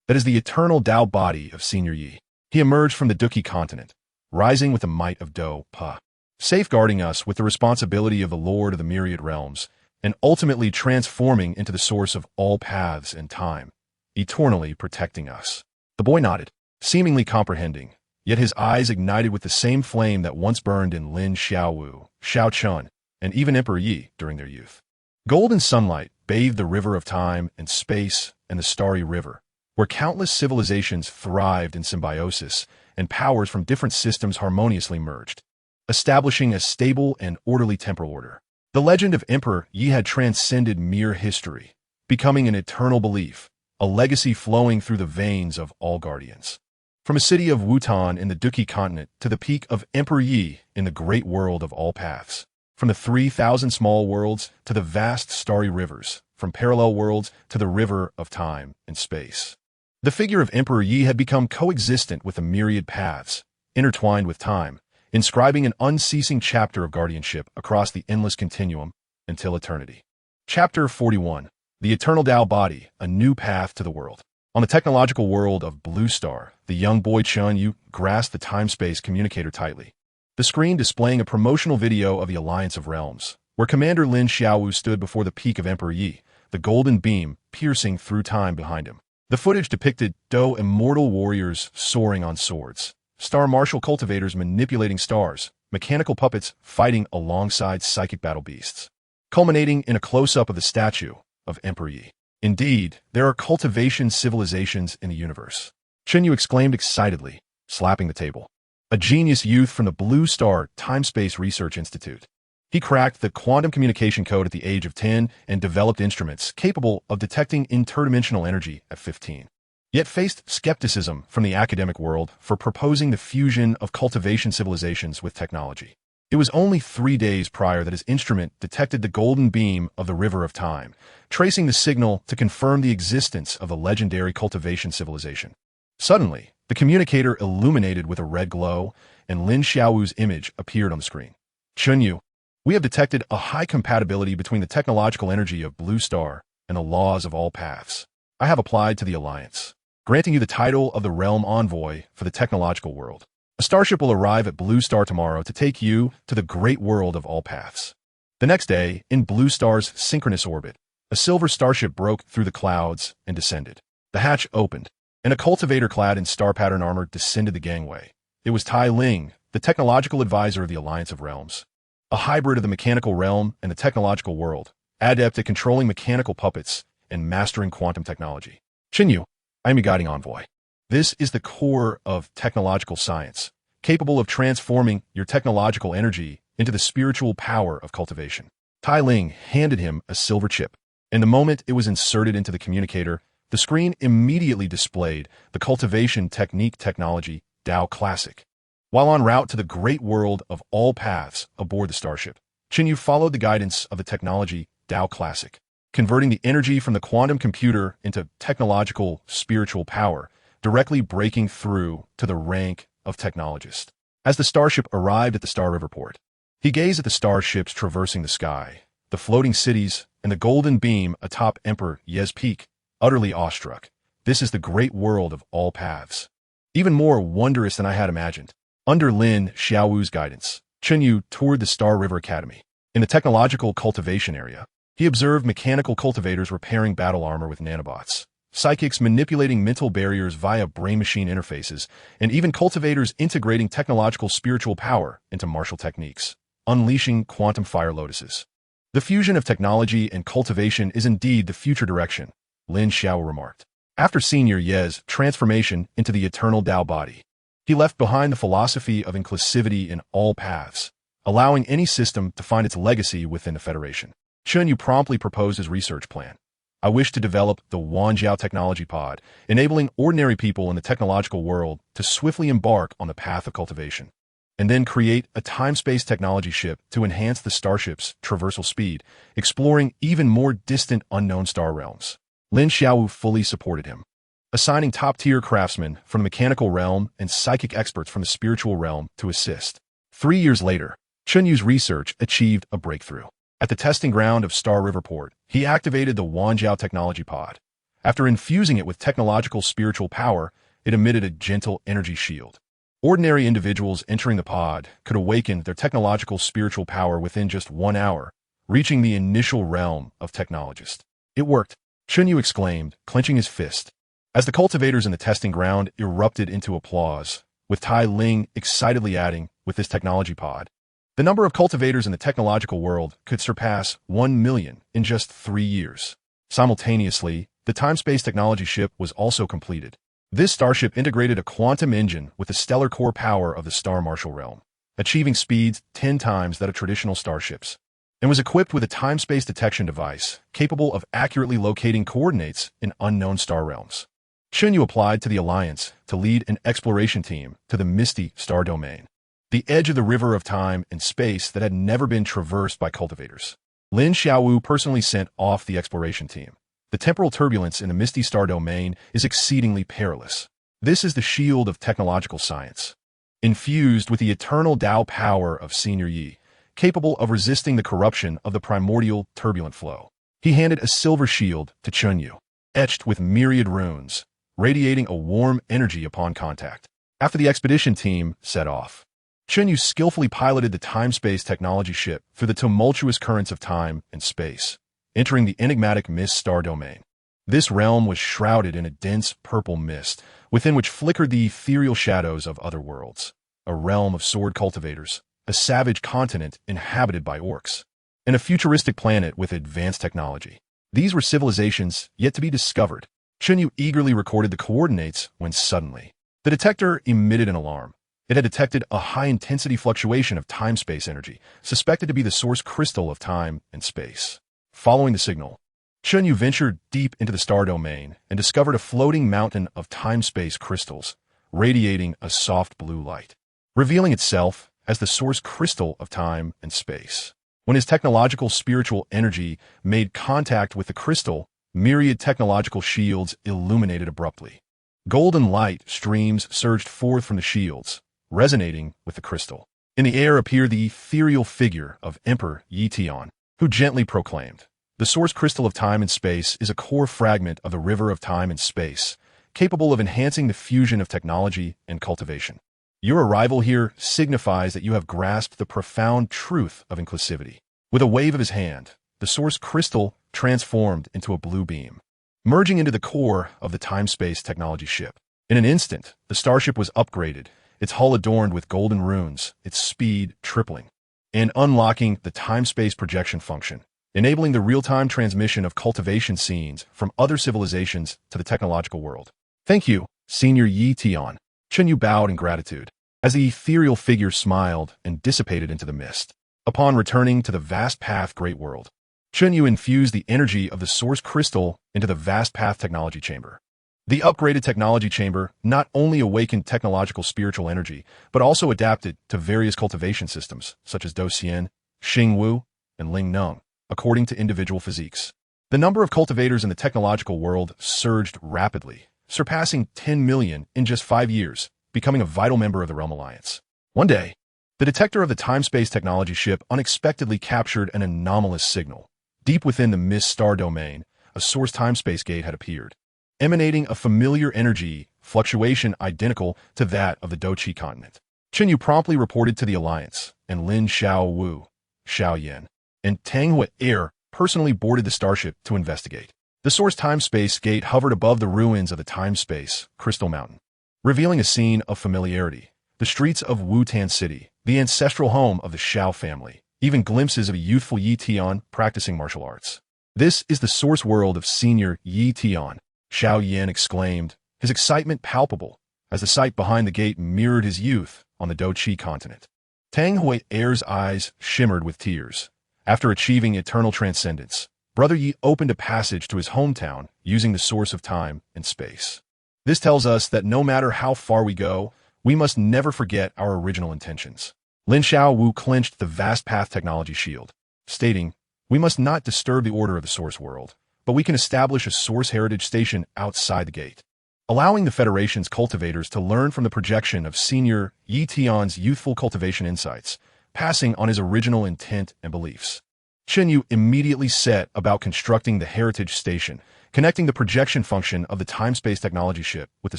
"That is the eternal Tao body of Senior Yi. He emerged from the Duqi continent, rising with the might of Do Pa, safeguarding us with the responsibility of the Lord of the myriad realms, and ultimately transforming into the source of all paths and time, eternally protecting us." The boy nodded, seemingly comprehending, yet his eyes ignited with the same flame that once burned in Lin Xiaowu, Xiao Chun, and even Emperor Yi during their youth. Golden sunlight bathed the river of time and space and the starry river, where countless civilizations thrived in symbiosis and powers from different systems harmoniously merged, establishing a stable and orderly temporal order. The legend of Emperor Yi had transcended mere history, becoming an eternal belief, a legacy flowing through the veins of all guardians. From a city of Wutan in the Duqi continent to the peak of Emperor Yi in the great world of all paths, from the 3,000 small worlds to the vast starry rivers, from parallel worlds to the river of time and space. The figure of Emperor Yi had become coexistent with the myriad paths, intertwined with time, inscribing an unceasing chapter of guardianship across the endless continuum until eternity. Chapter 41. The Eternal Tao Body, a New Path to the World. On the technological world of Blue Star, the young boy Chun Yu grasped the time-space communicator tightly, the screen displaying a promotional video of the Alliance of Realms, where Commander Lin Xiaowu stood before the peak of Emperor Yi, the golden beam piercing through time behind him. The footage depicted immortal warriors soaring on swords, star martial cultivators manipulating stars, mechanical puppets fighting alongside psychic battle beasts, culminating in a close-up of the statue of Emperor Yi. Indeed, there are cultivation civilizations in the universe, Chun Yu exclaimed excitedly, slapping the table. A genius youth from the Blue Star Time-Space Research Institute. He cracked the quantum communication code at the age of 10 and developed instruments capable of detecting interdimensional energy at 15. Yet faced skepticism from the academic world for proposing the fusion of cultivation civilizations with technology. It was only 3 days prior that his instrument detected the golden beam of the River of Time, tracing the signal to confirm the existence of the legendary Cultivation civilization. Suddenly, the communicator illuminated with a red glow, and Lin Xiaowu's image appeared on the screen. Chunyu, we have detected a high compatibility between the technological energy of Blue Star and the laws of all paths. I have applied to the Alliance, granting you the title of the Realm Envoy for the technological world. A starship will arrive at Blue Star tomorrow to take you to the great world of all paths. The next day, in Blue Star's synchronous orbit, a silver starship broke through the clouds and descended. The hatch opened, and a cultivator clad in star pattern armor descended the gangway. It was Tai Ling, the technological advisor of the Alliance of Realms, a hybrid of the mechanical realm and the technological world, adept at controlling mechanical puppets and mastering quantum technology. Qinyu, I am your guiding envoy. This is the core of technological science, capable of transforming your technological energy into the spiritual power of cultivation. Tai Ling handed him a silver chip, and the moment it was inserted into the communicator, the screen immediately displayed the cultivation technique technology Dao Classic. While en route to the great world of all paths aboard the starship, Qinyu followed the guidance of the technology Dao Classic, converting the energy from the quantum computer into technological spiritual power, directly breaking through to the rank of technologist. As the starship arrived at the Star River port, he gazed at the starships traversing the sky, the floating cities, and the golden beam atop Emperor Ye's peak, utterly awestruck. This is the great world of all paths. Even more wondrous than I had imagined. Under Lin Xiaowu's guidance, Qinyu toured the Star River Academy. In the technological cultivation area, he observed mechanical cultivators repairing battle armor with nanobots, psychics manipulating mental barriers via brain-machine interfaces, and even cultivators integrating technological spiritual power into martial techniques, unleashing quantum fire lotuses. The fusion of technology and cultivation is indeed the future direction, Lin Xiao remarked. After Senior Ye's transformation into the eternal Tao body, he left behind the philosophy of inclusivity in all paths, allowing any system to find its legacy within the Federation. Chunyu promptly proposed his research plan. I wish to develop the Wanjiao technology pod, enabling ordinary people in the technological world to swiftly embark on the path of cultivation, and then create a time-space technology ship to enhance the starship's traversal speed, exploring even more distant unknown star realms. Lin Xiaowu fully supported him, assigning top-tier craftsmen from the mechanical realm and psychic experts from the spiritual realm to assist. 3 years later, Chunyu's research achieved a breakthrough. At the testing ground of Star River Port, he activated the Wanjiao technology pod. After infusing it with technological spiritual power, it emitted a gentle energy shield. Ordinary individuals entering the pod could awaken their technological spiritual power within just 1 hour, reaching the initial realm of technologist. It worked, Chunyu exclaimed, clenching his fist, as the cultivators in the testing ground erupted into applause, with Tai Ling excitedly adding, with this technology pod, the number of cultivators in the technological world could surpass 1 million in just 3 years. Simultaneously, the time-space technology ship was also completed. This starship integrated a quantum engine with the stellar core power of the Star Martial realm, achieving speeds 10 times that of traditional starships, and was equipped with a time-space detection device capable of accurately locating coordinates in unknown star realms. Chunyu applied to the Alliance to lead an exploration team to the misty star domain, the edge of the river of time and space that had never been traversed by cultivators. Lin Xiaowu personally sent off the exploration team. The temporal turbulence in the misty star domain is exceedingly perilous. This is the shield of technological science, infused with the eternal Dao power of Senior Yi, capable of resisting the corruption of the primordial turbulent flow. He handed a silver shield to Chunyu, etched with myriad runes, radiating a warm energy upon contact. After the expedition team set off, Chunyu skillfully piloted the time-space technology ship through the tumultuous currents of time and space, entering the enigmatic mist star domain. This realm was shrouded in a dense purple mist, within which flickered the ethereal shadows of other worlds, a realm of sword cultivators, a savage continent inhabited by orcs, and a futuristic planet with advanced technology. These were civilizations yet to be discovered. Chunyu eagerly recorded the coordinates when suddenly, the detector emitted an alarm. It had detected a high-intensity fluctuation of time-space energy, suspected to be the source crystal of time and space. Following the signal, Chunyu ventured deep into the star domain and discovered a floating mountain of time-space crystals, radiating a soft blue light. Revealing itself as the source crystal of time and space. When his technological spiritual energy made contact with the crystal, myriad technological shields illuminated abruptly. Golden light streams surged forth from the shields, resonating with the crystal. In the air appeared the ethereal figure of Emperor Yi Tian, who gently proclaimed, "The source crystal of time and space is a core fragment of the river of time and space, capable of enhancing the fusion of technology and cultivation. Your arrival here signifies that you have grasped the profound truth of inclusivity." With a wave of his hand, the source crystal transformed into a blue beam, merging into the core of the time-space technology ship. In an instant, the starship was upgraded, its hull adorned with golden runes, its speed tripling, and unlocking the time-space projection function, enabling the real-time transmission of cultivation scenes from other civilizations to the technological world. "Thank you, Senior Yi Tian." Qingyang bowed in gratitude, as the ethereal figure smiled and dissipated into the mist. Upon returning to the vast path great world, Qingyang infused the energy of the source crystal into the vast path technology chamber. The upgraded technology chamber not only awakened technological spiritual energy, but also adapted to various cultivation systems, such as Douxian, Xingwu, and Lingneng, according to individual physiques. The number of cultivators in the technological world surged rapidly, surpassing 10 million in just 5 years, becoming a vital member of the Realm Alliance. One day, the detector of the time-space technology ship unexpectedly captured an anomalous signal. Deep within the Mist Star domain, a source time-space gate had appeared, emanating a familiar energy fluctuation identical to that of the Doqi continent. Qingyang promptly reported to the Alliance, and Lin Xiaowu, Xiaoyan, and Tang Hui personally boarded the starship to investigate. The source time-space gate hovered above the ruins of the time-space Crystal Mountain, revealing a scene of familiarity. The streets of Wutan City, the ancestral home of the Xiao family, even glimpses of a youthful Yi Tian practicing martial arts. "This is the source world of Senior Yi Tian," Xiao Yan exclaimed, his excitement palpable, as the sight behind the gate mirrored his youth on the Doqi continent. Tang Hui's eyes shimmered with tears. After achieving eternal transcendence, Brother Yi opened a passage to his hometown using the source of time and space. This tells us that no matter how far we go, we must never forget our original intentions. Lin Xiaowu clenched the vast path technology shield, stating, "We must not disturb the order of the source world, but we can establish a source heritage station outside the gate, allowing the Federation's cultivators to learn from the projection of Senior Yi Tian's youthful cultivation insights, passing on his original intent and beliefs." Qingyang immediately set about constructing the heritage station, connecting the projection function of the time-space technology ship with the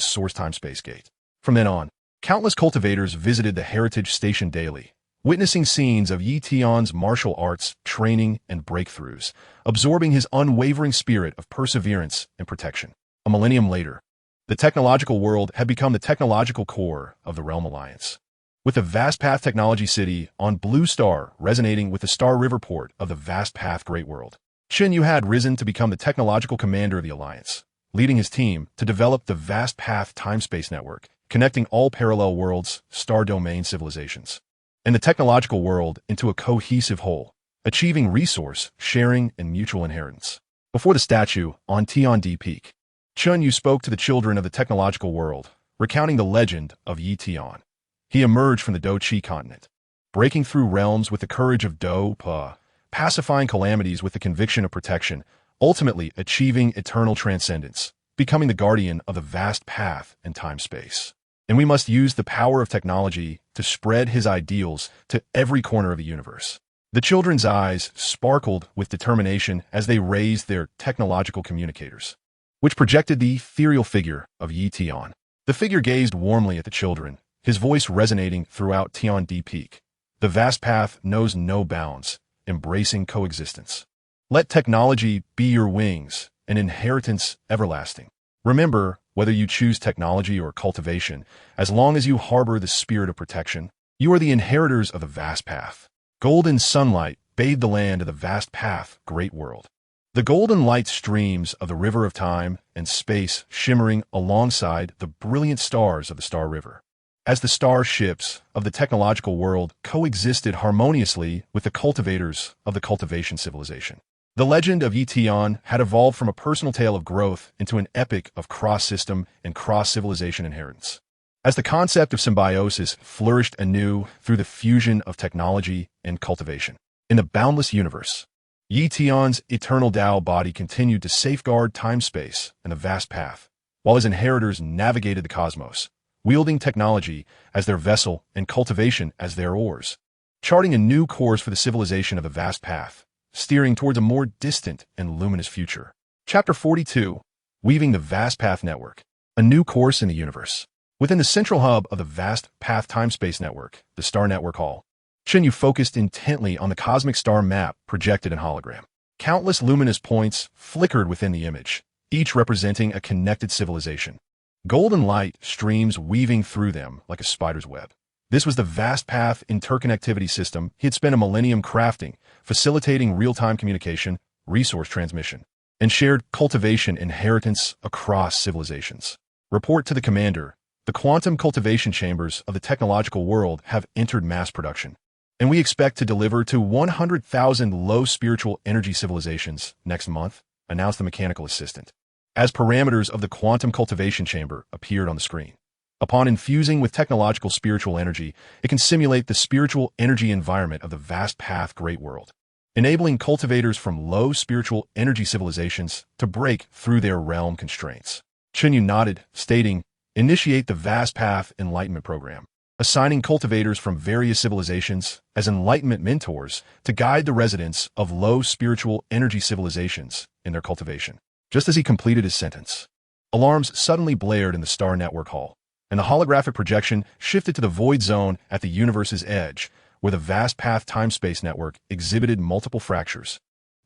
source time-space gate. From then on, countless cultivators visited the heritage station daily, witnessing scenes of Yi Tian's martial arts, training, and breakthroughs, absorbing his unwavering spirit of perseverance and protection. A millennium later, the technological world had become the technological core of the Realm Alliance, with the Vast Path Technology City on Blue Star resonating with the Star River port of the Vast Path Great World. Qingyang had risen to become the technological commander of the Alliance, leading his team to develop the Vast Path Time-Space Network, connecting all parallel worlds, star domain civilizations, and the technological world into a cohesive whole, achieving resource sharing and mutual inheritance. Before the statue on Tiandi Peak, Qingyang spoke to the children of the technological world, recounting the legend of Yi Tian. He emerged from the Doqi continent, breaking through realms with the courage of Do Pa, pacifying calamities with the conviction of protection, ultimately achieving eternal transcendence, becoming the guardian of the vast path and time-space. And we must use the power of technology to spread his ideals to every corner of the universe. The children's eyes sparkled with determination as they raised their technological communicators, which projected the ethereal figure of Yi Tian. The figure gazed warmly at the children, his voice resonating throughout Tiandi Peak. "The vast path knows no bounds, embracing coexistence. Let technology be your wings, an inheritance everlasting. Remember, whether you choose technology or cultivation, as long as you harbor the spirit of protection, you are the inheritors of the vast path." Golden sunlight bathed the land of the vast path, great world. The golden light streams of the river of time and space shimmering alongside the brilliant stars of the Star River, as the star ships of the technological world coexisted harmoniously with the cultivators of the cultivation civilization. The legend of Yi Tian had evolved from a personal tale of growth into an epic of cross-system and cross-civilization inheritance. as the concept of symbiosis flourished anew through the fusion of technology and cultivation. In the boundless universe, Yi Tian's eternal Tao body continued to safeguard time-space and the vast path, while his inheritors navigated the cosmos, wielding technology as their vessel and cultivation as their oars, charting a new course for the civilization of the vast path, steering towards a more distant and luminous future. Chapter 42, Weaving the Vast Path Network, a new course in the universe. Within the central hub of the vast path time-space network, the Star Network Hall, Qingyang focused intently on the cosmic star map projected in hologram. Countless luminous points flickered within the image, each representing a connected civilization. Golden light streams weaving through them like a spider's web. This was the vast path interconnectivity system he had spent a millennium crafting, facilitating real-time communication, resource transmission, and shared cultivation inheritance across civilizations. Report to the commander. The quantum cultivation chambers of the technological world have entered mass production, and we expect to deliver to 100,000 low spiritual energy civilizations next month, announced the mechanical assistant, as parameters of the quantum cultivation chamber appeared on the screen. Upon infusing with technological spiritual energy, it can simulate the spiritual energy environment of the vast path great world, enabling cultivators from low spiritual energy civilizations to break through their realm constraints. Qingyang nodded, stating, "Initiate the Vast Path Enlightenment Program, assigning cultivators from various civilizations as enlightenment mentors to guide the residents of low spiritual energy civilizations in their cultivation." Just as he completed his sentence, alarms suddenly blared in the Star Network Hall, and the holographic projection shifted to the void zone at the universe's edge, where the vast path time-space network exhibited multiple fractures,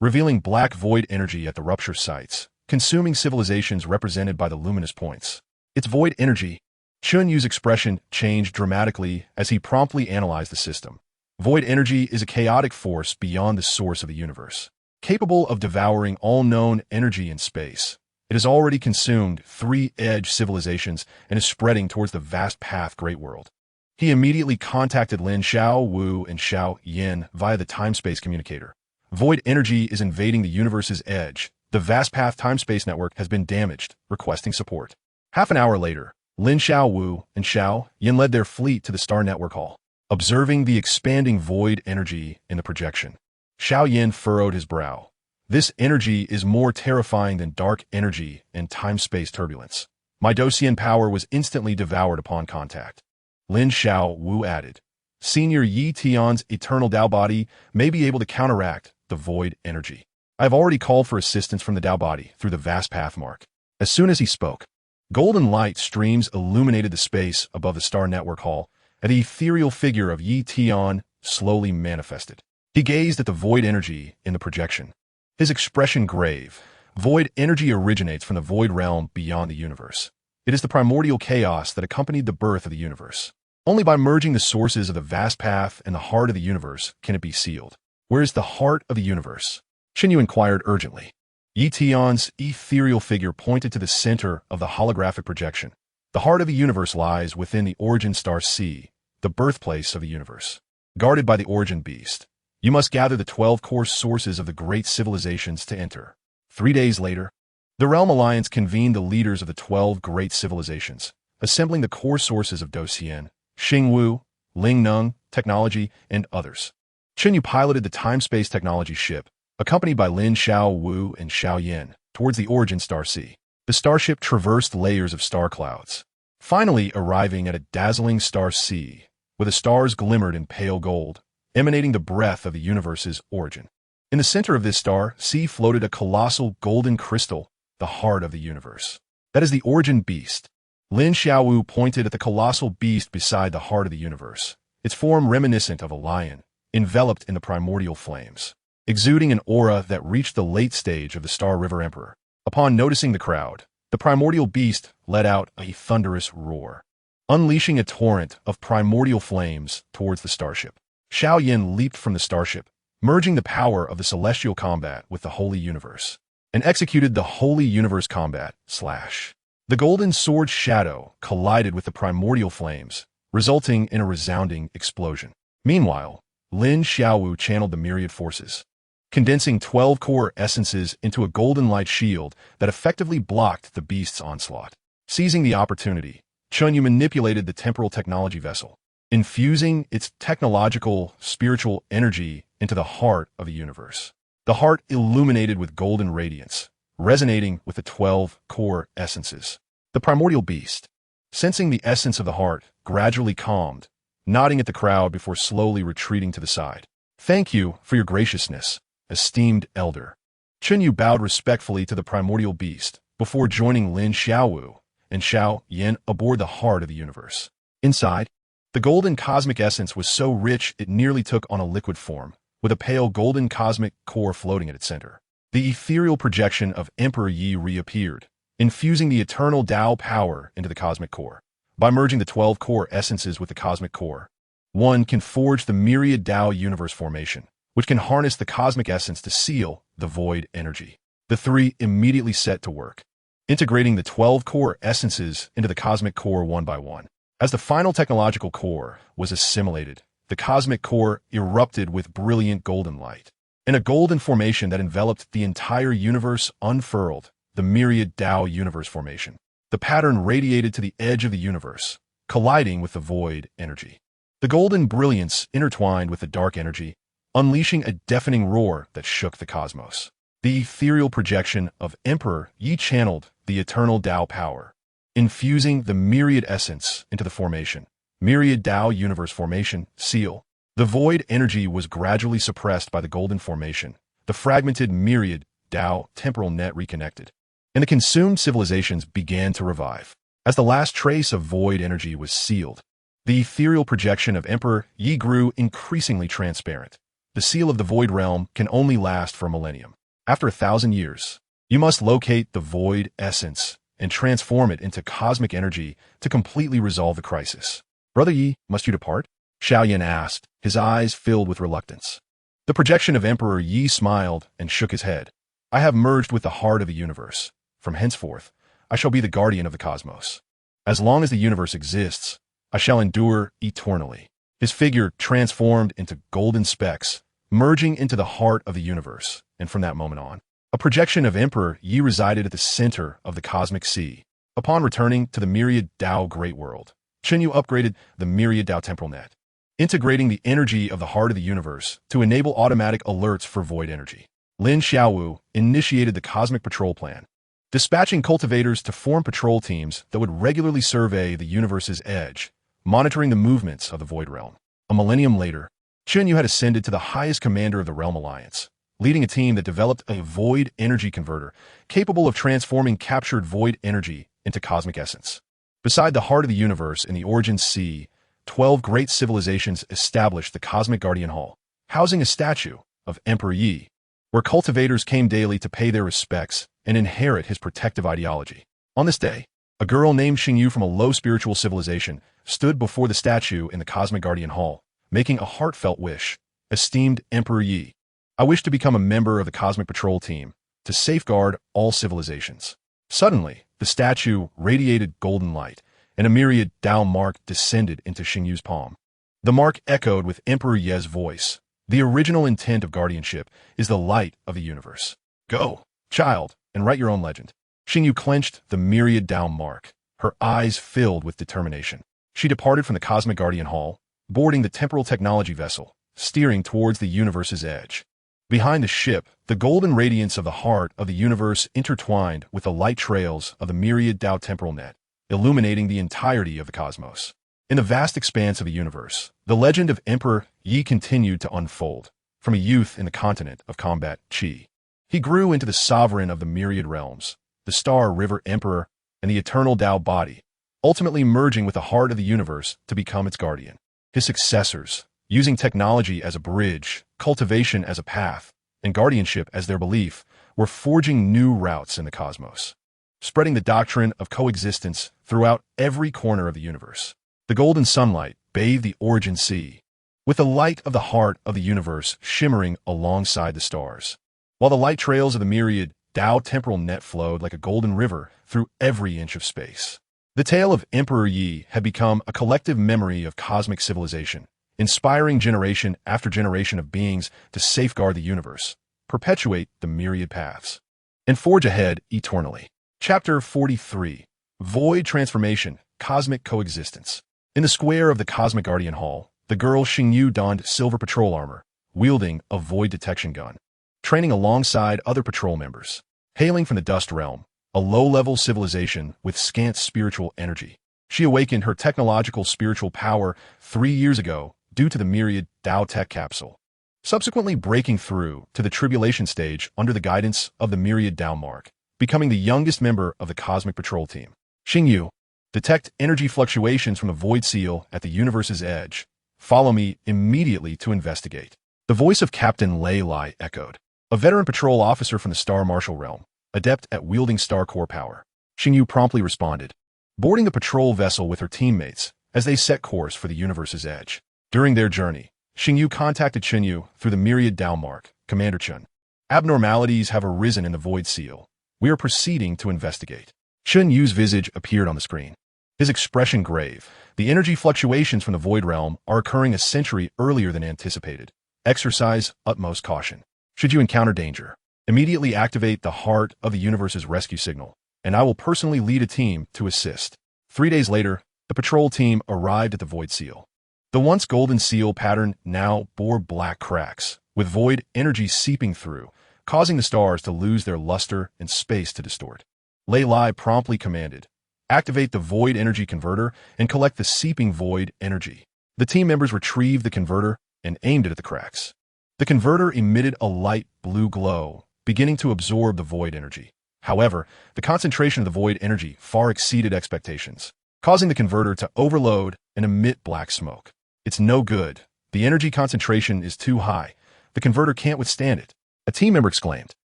revealing black void energy at the rupture sites, consuming civilizations represented by the luminous points. Its void energy. Chunyu's expression changed dramatically as he promptly analyzed the system. Void energy is a chaotic force beyond the source of the universe, capable of devouring all known energy in space. It has already consumed 3 edge civilizations and is spreading towards the vast path great world. He immediately contacted Lin Xiaowu and Xiao Yin via the time-space communicator. Void energy is invading the universe's edge. The vast path time-space network has been damaged, requesting support. Half an hour later, Lin Xiaowu and Xiao Yin led their fleet to the Star Network Hall, observing the expanding void energy in the projection. Xiao Yin furrowed his brow. This energy is more terrifying than dark energy and time-space turbulence. My Dosian power was instantly devoured upon contact. Lin Xiaowu added, Senior Yi Tian's eternal Tao body may be able to counteract the void energy. I have already called for assistance from the Tao body through the vast path mark. As soon as he spoke, golden light streams illuminated the space above the Star Network Hall, and the ethereal figure of Yi Tian slowly manifested. He gazed at the void energy in the projection, his expression grave. Void energy originates from the void realm beyond the universe. It is the primordial chaos that accompanied the birth of the universe. Only by merging the sources of the vast path and the heart of the universe can it be sealed. Where is the heart of the universe? Qinyu inquired urgently. Yi Tian's ethereal figure pointed to the center of the holographic projection. The heart of the universe lies within the origin star C, the birthplace of the universe. Guarded by the origin beast, you must gather the 12 core sources of the great civilizations to enter. 3 days later, the Realm Alliance convened the leaders of the 12 great civilizations, assembling the core sources of Dosian, Xingwu, Lingneng, technology, and others. Qinyu piloted the time-space technology ship, accompanied by Lin Xiaowu and Xiao Yin, towards the origin star C. The starship traversed layers of star clouds, finally arriving at a dazzling star C, where the stars glimmered in pale gold, emanating the breath of the universe's origin. In the center of this star C floated a colossal golden crystal, the heart of the universe. That is the origin beast. Lin Xiaowu pointed at the colossal beast beside the heart of the universe, its form reminiscent of a lion, enveloped in the primordial flames, exuding an aura that reached the late stage of the Star River Emperor. Upon noticing the crowd, the primordial beast let out a thunderous roar, unleashing a torrent of primordial flames towards the starship. Xiao Yin leaped from the starship, merging the power of the celestial combat with the holy universe, and executed the holy universe combat slash. The golden sword shadow collided with the primordial flames, resulting in a resounding explosion. Meanwhile, Lin Xiaowu channeled the myriad forces, condensing 12 core essences into a golden light shield that effectively blocked the beast's onslaught. Seizing the opportunity, Chunyu manipulated the temporal technology vessel, infusing its technological, spiritual energy into the heart of the universe. The heart illuminated with golden radiance, resonating with the 12 core essences. The primordial beast, sensing the essence of the heart, gradually calmed, nodding at the crowd before slowly retreating to the side. "Thank you for your graciousness, esteemed elder." Chunyu bowed respectfully to the primordial beast before joining Lin Xiaowu and Xiao Yan aboard the heart of the universe. Inside, the golden cosmic essence was so rich it nearly took on a liquid form, with a pale golden cosmic core floating at its center. The ethereal projection of Emperor Yi reappeared, infusing the eternal Tao power into the cosmic core. By merging the 12 core essences with the cosmic core, one can forge the myriad Tao universe formation, which can harness the cosmic essence to seal the void energy. The three immediately set to work, integrating the 12 core essences into the cosmic core one by one. As the final technological core was assimilated, the cosmic core erupted with brilliant golden light. In a golden formation that enveloped the entire universe unfurled, the myriad Tao universe formation. The pattern radiated to the edge of the universe, colliding with the void energy. The golden brilliance intertwined with the dark energy, unleashing a deafening roar that shook the cosmos. The ethereal projection of Emperor Yi channeled the eternal Tao power, infusing the myriad essence into the formation. Myriad Tao universe formation, seal. The void energy was gradually suppressed by the golden formation. The fragmented myriad Tao temporal net reconnected, and the consumed civilizations began to revive. As the last trace of void energy was sealed, the ethereal projection of Emperor Yi grew increasingly transparent. The seal of the void realm can only last for a millennium. After 1,000 years, you must locate the void essence and transform it into cosmic energy to completely resolve the crisis. "Brother Yi, must you depart?" Xiao Yan asked, his eyes filled with reluctance. The projection of Emperor Yi smiled and shook his head. "I have merged with the heart of the universe. From henceforth, I shall be the guardian of the cosmos. As long as the universe exists, I shall endure eternally." His figure transformed into golden specks, merging into the heart of the universe, and from that moment on, a projection of Emperor Yi resided at the center of the cosmic sea. Upon returning to the myriad Tao great world, Qinyu upgraded the myriad Tao temporal net, integrating the energy of the heart of the universe to enable automatic alerts for void energy. Lin Xiaowu initiated the cosmic patrol plan, dispatching cultivators to form patrol teams that would regularly survey the universe's edge, monitoring the movements of the void realm. A millennium later, Qinyu had ascended to the highest commander of the Realm Alliance, leading a team that developed a void energy converter capable of transforming captured void energy into cosmic essence. Beside the heart of the universe in the Origin Sea, 12 great civilizations established the Cosmic Guardian Hall, housing a statue of Emperor Yi, where cultivators came daily to pay their respects and inherit his protective ideology. On this day, a girl named Xingyu from a low spiritual civilization stood before the statue in the Cosmic Guardian Hall, making a heartfelt wish. "Esteemed Emperor Yi, I wish to become a member of the Cosmic Patrol Team to safeguard all civilizations." Suddenly, the statue radiated golden light, and a myriad Tao mark descended into Xingyu's palm. The mark echoed with Emperor Ye's voice. "The original intent of guardianship is the light of the universe. Go, child, and write your own legend." Xingyu clenched the myriad Tao mark, her eyes filled with determination. She departed from the Cosmic Guardian Hall, boarding the temporal technology vessel, steering towards the universe's edge. Behind the ship, the golden radiance of the heart of the universe intertwined with the light trails of the myriad Tao temporal net, illuminating the entirety of the cosmos. In the vast expanse of the universe, the legend of Emperor Yi continued to unfold. From a youth in the continent of combat, Qi, he grew into the sovereign of the myriad realms, the Star River Emperor, and the eternal Tao body, ultimately merging with the heart of the universe to become its guardian. His successors, using technology as a bridge, cultivation as a path, and guardianship as their belief, were forging new routes in the cosmos, spreading the doctrine of coexistence throughout every corner of the universe. The golden sunlight bathed the Origin Sea, with the light of the heart of the universe shimmering alongside the stars, while the light trails of the myriad Tao temporal net flowed like a golden river through every inch of space. The tale of Emperor Yi had become a collective memory of cosmic civilization, inspiring generation after generation of beings to safeguard the universe, perpetuate the myriad paths, and forge ahead eternally. Chapter 43. Void Transformation. cosmic coexistence. In the square of the Cosmic Guardian Hall, the girl Qingyu donned silver patrol armor, wielding a void detection gun, training alongside other patrol members. Hailing from the Dust Realm, a low-level civilization with scant spiritual energy, she awakened her technological spiritual power 3 years ago due to the Myriad Dao Tech Capsule, subsequently breaking through to the Tribulation stage under the guidance of the Myriad Dao Mark, becoming the youngest member of the Cosmic Patrol team. Qingyu, detect energy fluctuations from the Void Seal at the universe's edge. Follow me immediately to investigate. The voice of Captain Lei Lai echoed, a veteran patrol officer from the Star Marshal realm, adept at wielding star core power. Qingyu promptly responded, boarding the patrol vessel with her teammates as they set course for the universe's edge. During their journey, Qingyu contacted Qinyu through the Myriad Dao Mark, Commander Chen. Abnormalities have arisen in the Void Seal. We are proceeding to investigate. Qinyu's visage appeared on the screen, his expression grave. The energy fluctuations from the Void Realm are occurring a century earlier than anticipated. Exercise utmost caution. Should you encounter danger, immediately activate the Heart of the Universe's rescue signal, and I will personally lead a team to assist. 3 days later, the patrol team arrived at the Void Seal. The once golden seal pattern now bore black cracks, with void energy seeping through, causing the stars to lose their luster and space to distort. Lei Lai promptly commanded, activate the void energy converter and collect the seeping void energy. The team members retrieved the converter and aimed it at the cracks. The converter emitted a light blue glow, beginning to absorb the void energy. However, the concentration of the void energy far exceeded expectations, causing the converter to overload and emit black smoke. It's no good. The energy concentration is too high. The converter can't withstand it, a team member exclaimed.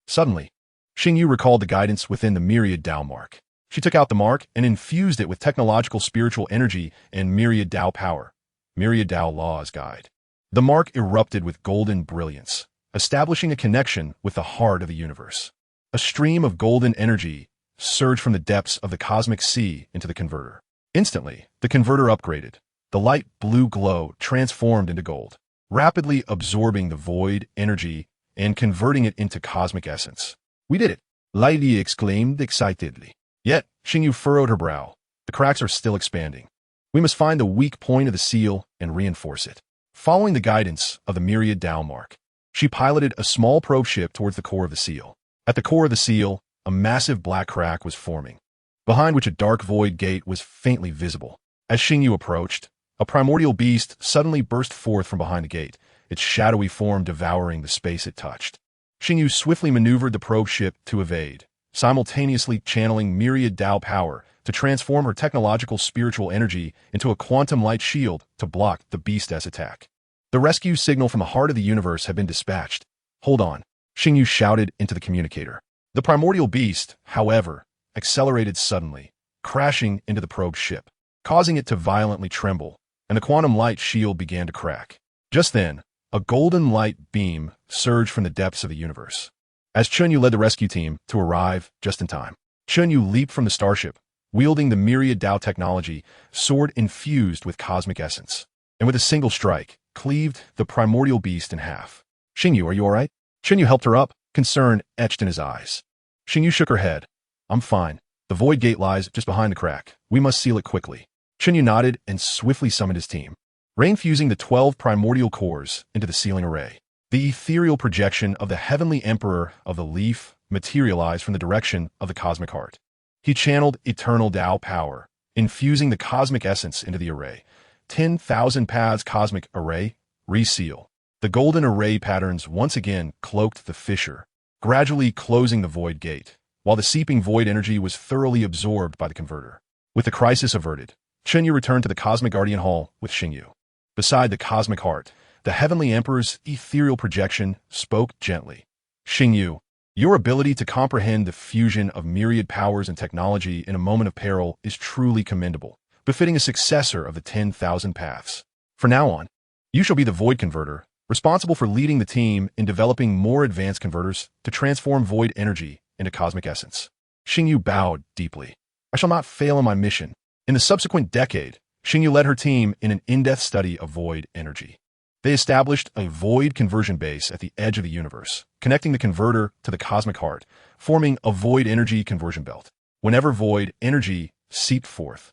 Suddenly, Qingyu recalled the guidance within the Myriad Dao Mark. She took out the mark and infused it with technological spiritual energy and Myriad Dao power. Myriad Dao Law's Guide. The mark erupted with golden brilliance, establishing a connection with the heart of the universe. A stream of golden energy surged from the depths of the cosmic sea into the converter. Instantly, the converter upgraded. The light blue glow transformed into gold, rapidly absorbing the void energy and converting it into cosmic essence. We did it, Lai Li exclaimed excitedly. Yet, Qingyu furrowed her brow. The cracks are still expanding. We must find the weak point of the seal and reinforce it. Following the guidance of the Myriad Dao Mark, she piloted a small probe ship towards the core of the seal. At the core of the seal, a massive black crack was forming, behind which a dark void gate was faintly visible. As Qingyu approached, a primordial beast suddenly burst forth from behind the gate, its shadowy form devouring the space it touched. Qingyu swiftly maneuvered the probe ship to evade, simultaneously channeling Myriad Dao power to transform her technological spiritual energy into a quantum light shield to block the beast's attack. The rescue signal from the heart of the universe had been dispatched. Hold on, Qingyu shouted into the communicator. The primordial beast, however, accelerated suddenly, crashing into the probe ship, causing it to violently tremble, and the quantum light shield began to crack. Just then, a golden light beam surged from the depths of the universe. As Qinyu led the rescue team to arrive just in time, Qinyu leaped from the starship, wielding the Myriad Dao technology, sword infused with cosmic essence, and with a single strike, cleaved the primordial beast in half. Qingyu, are you all right? Qinyu helped her up, concern etched in his eyes. Qingyu shook her head. I'm fine. The void gate lies just behind the crack. We must seal it quickly. Qinyu nodded and swiftly summoned his team, rain-fusing the 12 primordial cores into the sealing array. The ethereal projection of the heavenly emperor of the leaf materialized from the direction of the cosmic heart. He channeled eternal Dao power, infusing the cosmic essence into the array. 10,000 paths cosmic array, reseal. The golden array patterns once again cloaked the fissure, gradually closing the void gate, while the seeping void energy was thoroughly absorbed by the converter. With the crisis averted, Qinyu returned to the Cosmic Guardian Hall with Qingyu. Beside the cosmic heart, the heavenly emperor's ethereal projection spoke gently. Qingyu, your ability to comprehend the fusion of myriad powers and technology in a moment of peril is truly commendable, befitting a successor of the 10,000 paths. From now on, you shall be the void converter, responsible for leading the team in developing more advanced converters to transform void energy into cosmic essence. Qingyu bowed deeply. I shall not fail in my mission. In the subsequent decade, Qingyu led her team in an in-depth study of void energy. They established a void conversion base at the edge of the universe, connecting the converter to the cosmic heart, forming a void energy conversion belt. Whenever void energy seeped forth,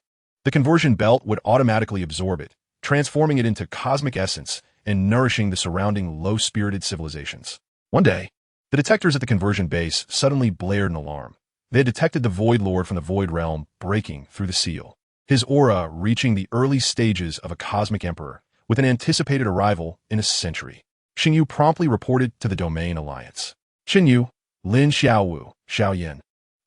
The conversion belt would automatically absorb it, transforming it into cosmic essence and nourishing the surrounding low-spirited civilizations. One day, the detectors at the conversion base suddenly blared an alarm. They had detected the Void Lord from the Void Realm breaking through the seal, his aura reaching the early stages of a cosmic emperor, with an anticipated arrival in a century. Xingyu promptly reported to the Domain Alliance. Xingyu, Lin Xiaowu, Xiaoyan,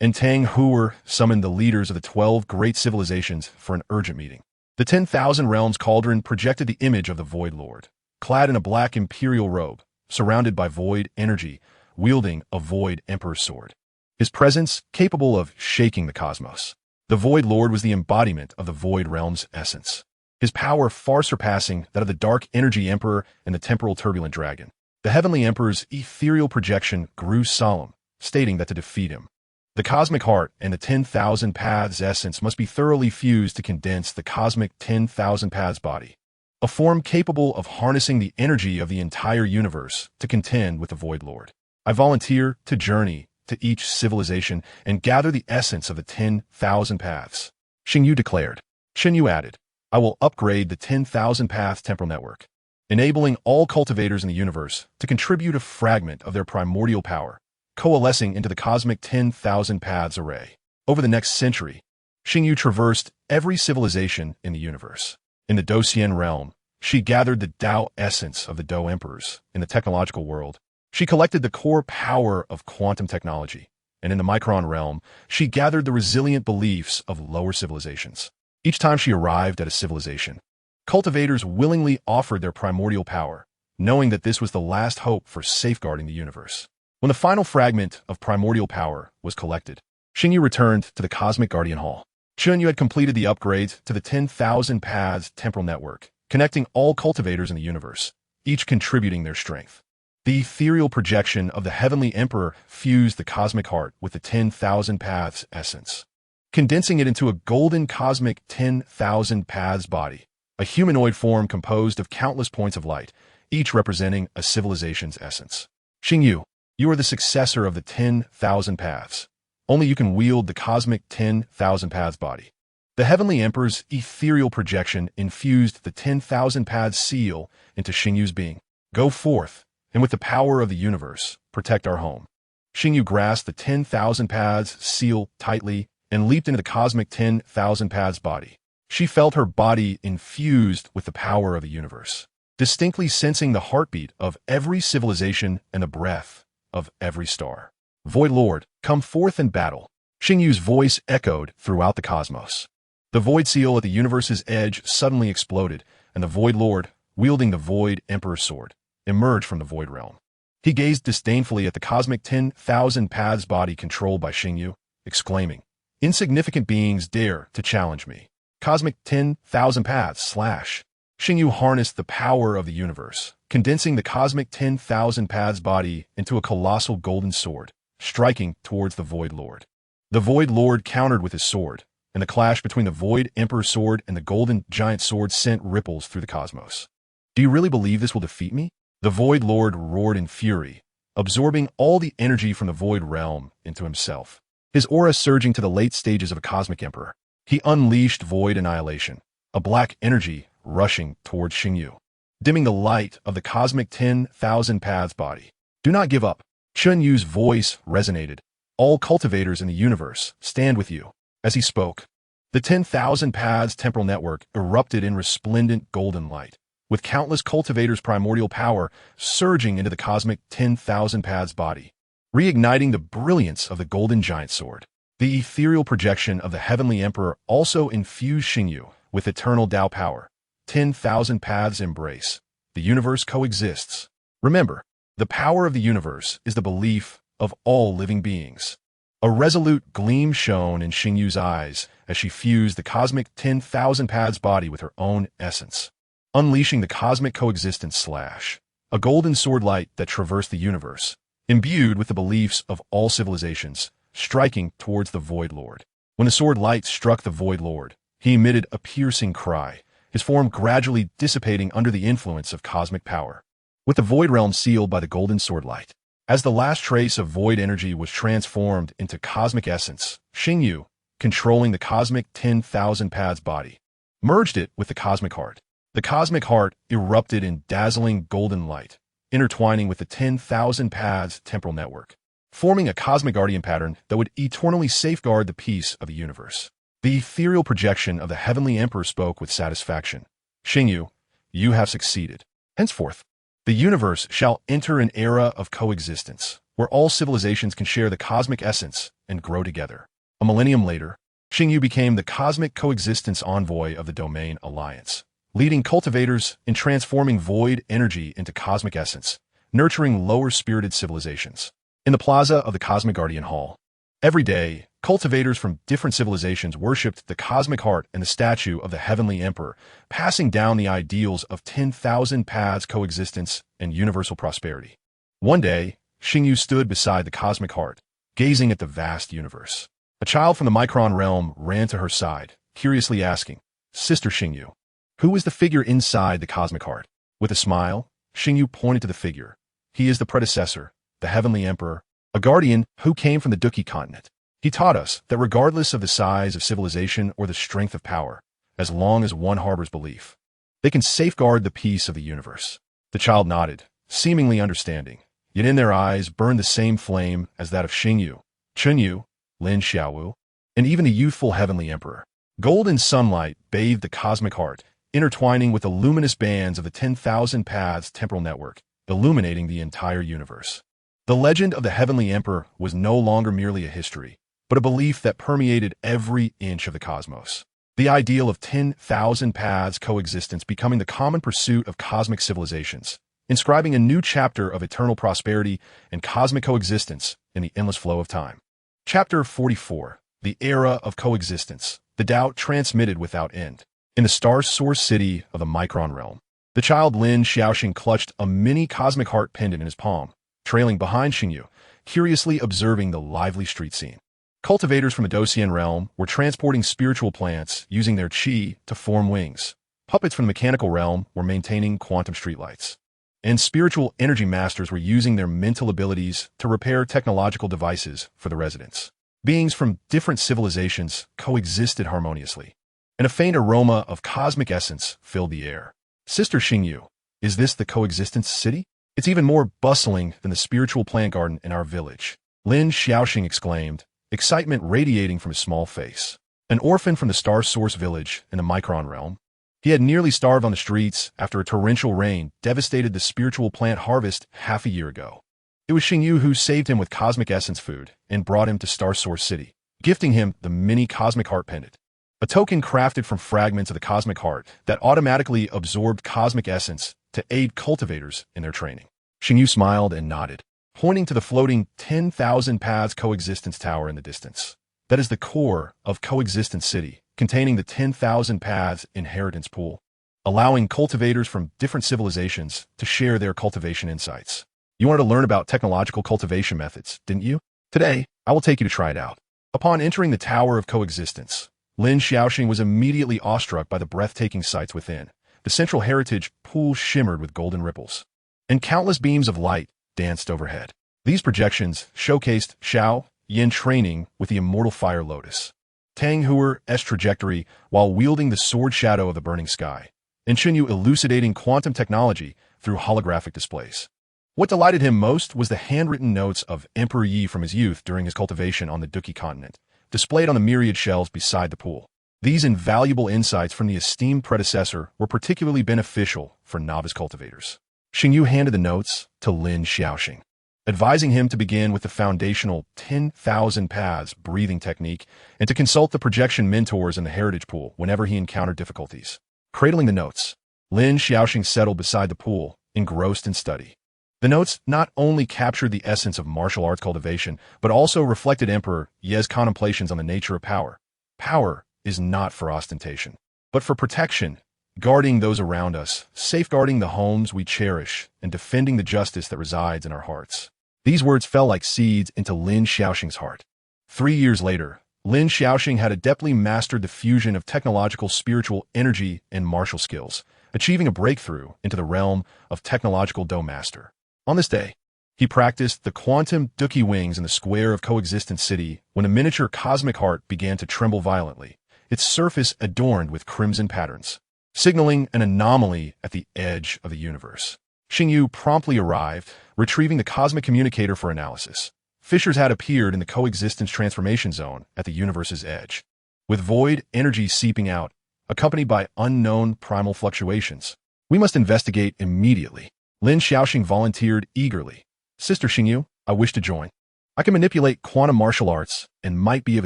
and Tang Huer summoned the leaders of the 12 great civilizations for an urgent meeting. The 10,000 Realms cauldron projected the image of the Void Lord, clad in a black imperial robe, surrounded by void energy, wielding a Void Emperor's sword. His presence capable of shaking the cosmos. The Void Lord was the embodiment of the Void Realm's essence, his power far surpassing that of the Dark Energy Emperor and the Temporal Turbulent Dragon. The Heavenly Emperor's ethereal projection grew solemn, stating that to defeat him, the Cosmic Heart and the 10,000 Paths essence must be thoroughly fused to condense the cosmic 10,000 Paths body, a form capable of harnessing the energy of the entire universe to contend with the Void Lord. I volunteer to journey to each civilization and gather the essence of the 10,000 Paths, Xingyu declared. Xingyu added, I will upgrade the 10,000 Paths temporal network, enabling all cultivators in the universe to contribute a fragment of their primordial power, coalescing into the cosmic 10,000 Paths array. Over the next century, Xingyu traversed every civilization in the universe. In the Docian realm, she gathered the Tao essence of the Dou emperors. In the technological world, she collected the core power of quantum technology. And in the Micron realm, she gathered the resilient beliefs of lower civilizations. Each time she arrived at a civilization, cultivators willingly offered their primordial power, knowing that this was the last hope for safeguarding the universe. When the final fragment of primordial power was collected, Xingyu returned to the Cosmic Guardian Hall. Xingyu had completed the upgrade to the 10,000 Paths temporal network, connecting all cultivators in the universe, each contributing their strength. The ethereal projection of the Heavenly Emperor fused the Cosmic Heart with the 10,000 Paths essence, condensing it into a golden cosmic 10,000 Paths body, a humanoid form composed of countless points of light, each representing a civilization's essence. Xingyu, you are the successor of the 10,000 Paths. Only you can wield the cosmic 10,000 Paths body. The Heavenly Emperor's ethereal projection infused the 10,000 Paths seal into Xingyu's being. Go forth, and with the power of the universe, protect our home. Xingyu grasped the 10,000 Paths seal tightly and leaped into the cosmic 10,000 Paths body. She felt her body infused with the power of the universe, distinctly sensing the heartbeat of every civilization and the breath of every star. Void Lord, come forth and battle. Xingyu's voice echoed throughout the cosmos. The void seal at the universe's edge suddenly exploded, and the Void Lord, wielding the Void Emperor's sword, emerged from the Void Realm. He gazed disdainfully at the cosmic 10,000 Paths body controlled by Xingyu, exclaiming, Insignificant beings dare to challenge me. Cosmic 10,000 Paths / Xingyu harnessed the power of the universe, condensing the cosmic 10,000 Paths body into a colossal golden sword, striking towards the Void Lord. The Void Lord countered with his sword, and the clash between the Void Emperor's sword and the golden giant sword sent ripples through the cosmos. Do you really believe this will defeat me? The Void Lord roared in fury, absorbing all the energy from the Void Realm into himself. His aura surging to the late stages of a cosmic emperor, he unleashed void annihilation, a black energy rushing towards Xingyu, dimming the light of the cosmic 10,000 Paths body. Do not give up. Chunyu's voice resonated. All cultivators in the universe stand with you. As he spoke, the 10,000 Paths temporal network erupted in resplendent golden light, with countless cultivators' primordial power surging into the cosmic 10,000 Paths body, reigniting the brilliance of the golden giant sword. The ethereal projection of the Heavenly Emperor also infused Xingyu with eternal Tao power. 10,000 Paths embrace. The universe coexists. Remember, the power of the universe is the belief of all living beings. A resolute gleam shone in Xingyu's eyes as she fused the cosmic 10,000 Paths body with her own essence, unleashing the cosmic coexistence / a golden sword light that traversed the universe, imbued with the beliefs of all civilizations, striking towards the Void Lord. When the sword light struck the Void Lord, he emitted a piercing cry, his form gradually dissipating under the influence of cosmic power. With the Void Realm sealed by the golden sword light, as the last trace of void energy was transformed into cosmic essence, Xingyu, controlling the cosmic 10,000 paths body, merged it with the cosmic heart. The cosmic heart erupted in dazzling golden light, intertwining with the 10,000 paths temporal network, forming a cosmic guardian pattern that would eternally safeguard the peace of the universe. The ethereal projection of the heavenly emperor spoke with satisfaction. Qingyu, you have succeeded. Henceforth, the universe shall enter an era of coexistence, where all civilizations can share the cosmic essence and grow together. A millennium later, Qingyu became the cosmic coexistence envoy of the Domain Alliance, leading cultivators in transforming void energy into cosmic essence, nurturing lower-spirited civilizations. In the plaza of the Cosmic Guardian Hall, every day, cultivators from different civilizations worshipped the cosmic heart and the statue of the heavenly emperor, passing down the ideals of 10,000 paths coexistence and universal prosperity. One day, Qingyu stood beside the cosmic heart, gazing at the vast universe. A child from the Micron realm ran to her side, curiously asking, "Sister Qingyu, who is the figure inside the cosmic heart?" With a smile, Qingyu pointed to the figure. "He is the predecessor, the heavenly emperor, a guardian who came from the Duki continent. He taught us that regardless of the size of civilization or the strength of power, as long as one harbors belief, they can safeguard the peace of the universe." The child nodded, seemingly understanding, yet in their eyes burned the same flame as that of Qingyu, Chunyu, Lin Xiaowu, and even the youthful heavenly emperor. Golden sunlight bathed the cosmic heart, intertwining with the luminous bands of the 10,000 paths temporal network, illuminating the entire universe. The legend of the heavenly emperor was no longer merely a history, but a belief that permeated every inch of the cosmos. The ideal of 10,000 paths coexistence becoming the common pursuit of cosmic civilizations, inscribing a new chapter of eternal prosperity and cosmic coexistence in the endless flow of time. Chapter 44, The Era of Coexistence, the Tao Transmitted Without End. In the star source city of the Micron realm, the child Lin Xiaoxing clutched a mini cosmic heart pendant in his palm, trailing behind Qingyu, curiously observing the lively street scene. Cultivators from the Docian realm were transporting spiritual plants using their qi to form wings. Puppets from the mechanical realm were maintaining quantum streetlights. And spiritual energy masters were using their mental abilities to repair technological devices for the residents. Beings from different civilizations coexisted harmoniously, and a faint aroma of cosmic essence filled the air. Sister Qingyu, is this the coexistence city? It's even more bustling than the spiritual plant garden in our village. Lin Xiaoxing exclaimed, excitement radiating from his small face. An orphan from the Star Source village in the Micron realm, he had nearly starved on the streets after a torrential rain devastated the spiritual plant harvest half a year ago. It was Qingyu who saved him with cosmic essence food and brought him to Star Source City, gifting him the mini cosmic heart pendant, a token crafted from fragments of the cosmic heart that automatically absorbed cosmic essence to aid cultivators in their training. Qingyu smiled and nodded, pointing to the floating 10,000 paths coexistence tower in the distance. That is the core of Coexistence City, containing the 10,000 paths inheritance pool, allowing cultivators from different civilizations to share their cultivation insights. You wanted to learn about technological cultivation methods, didn't you? Today, I will take you to try it out. Upon entering the Tower of Coexistence, Lin Xiaoxing was immediately awestruck by the breathtaking sights within. The central heritage pool shimmered with golden ripples, and countless beams of light danced overhead. These projections showcased Xiao Yin training with the immortal fire lotus, Tang Huer's trajectory while wielding the sword shadow of the burning sky, and Qingyu elucidating quantum technology through holographic displays. What delighted him most was the handwritten notes of Emperor Yi from his youth during his cultivation on the Duki continent, displayed on the myriad shelves beside the pool. These invaluable insights from the esteemed predecessor were particularly beneficial for novice cultivators. Qingyu handed the notes to Lin Xiaoxing, advising him to begin with the foundational 10,000 paths breathing technique and to consult the projection mentors in the heritage pool whenever he encountered difficulties. Cradling the notes, Lin Xiaoxing settled beside the pool, engrossed in study. The notes not only captured the essence of martial arts cultivation, but also reflected Emperor Ye's contemplations on the nature of power. Power is not for ostentation, but for protection, guarding those around us, safeguarding the homes we cherish, and defending the justice that resides in our hearts. These words fell like seeds into Lin Xiaoxing's heart. 3 years later, Lin Xiaoxing had adeptly mastered the fusion of technological spiritual energy and martial skills, achieving a breakthrough into the realm of technological Do Master. On this day, He practiced the quantum Dookie wings in the square of Coexistence City when a miniature cosmic heart began to tremble violently, its surface adorned with crimson patterns, signaling an anomaly at the edge of the universe. Qingyu promptly arrived, retrieving the cosmic communicator for analysis. Fissures had appeared in the coexistence transformation zone at the universe's edge, with void energy seeping out, accompanied by unknown primal fluctuations. We must investigate immediately. Lin Xiaoxing volunteered eagerly. Sister Qingyu, I wish to join. I can manipulate quantum martial arts and might be of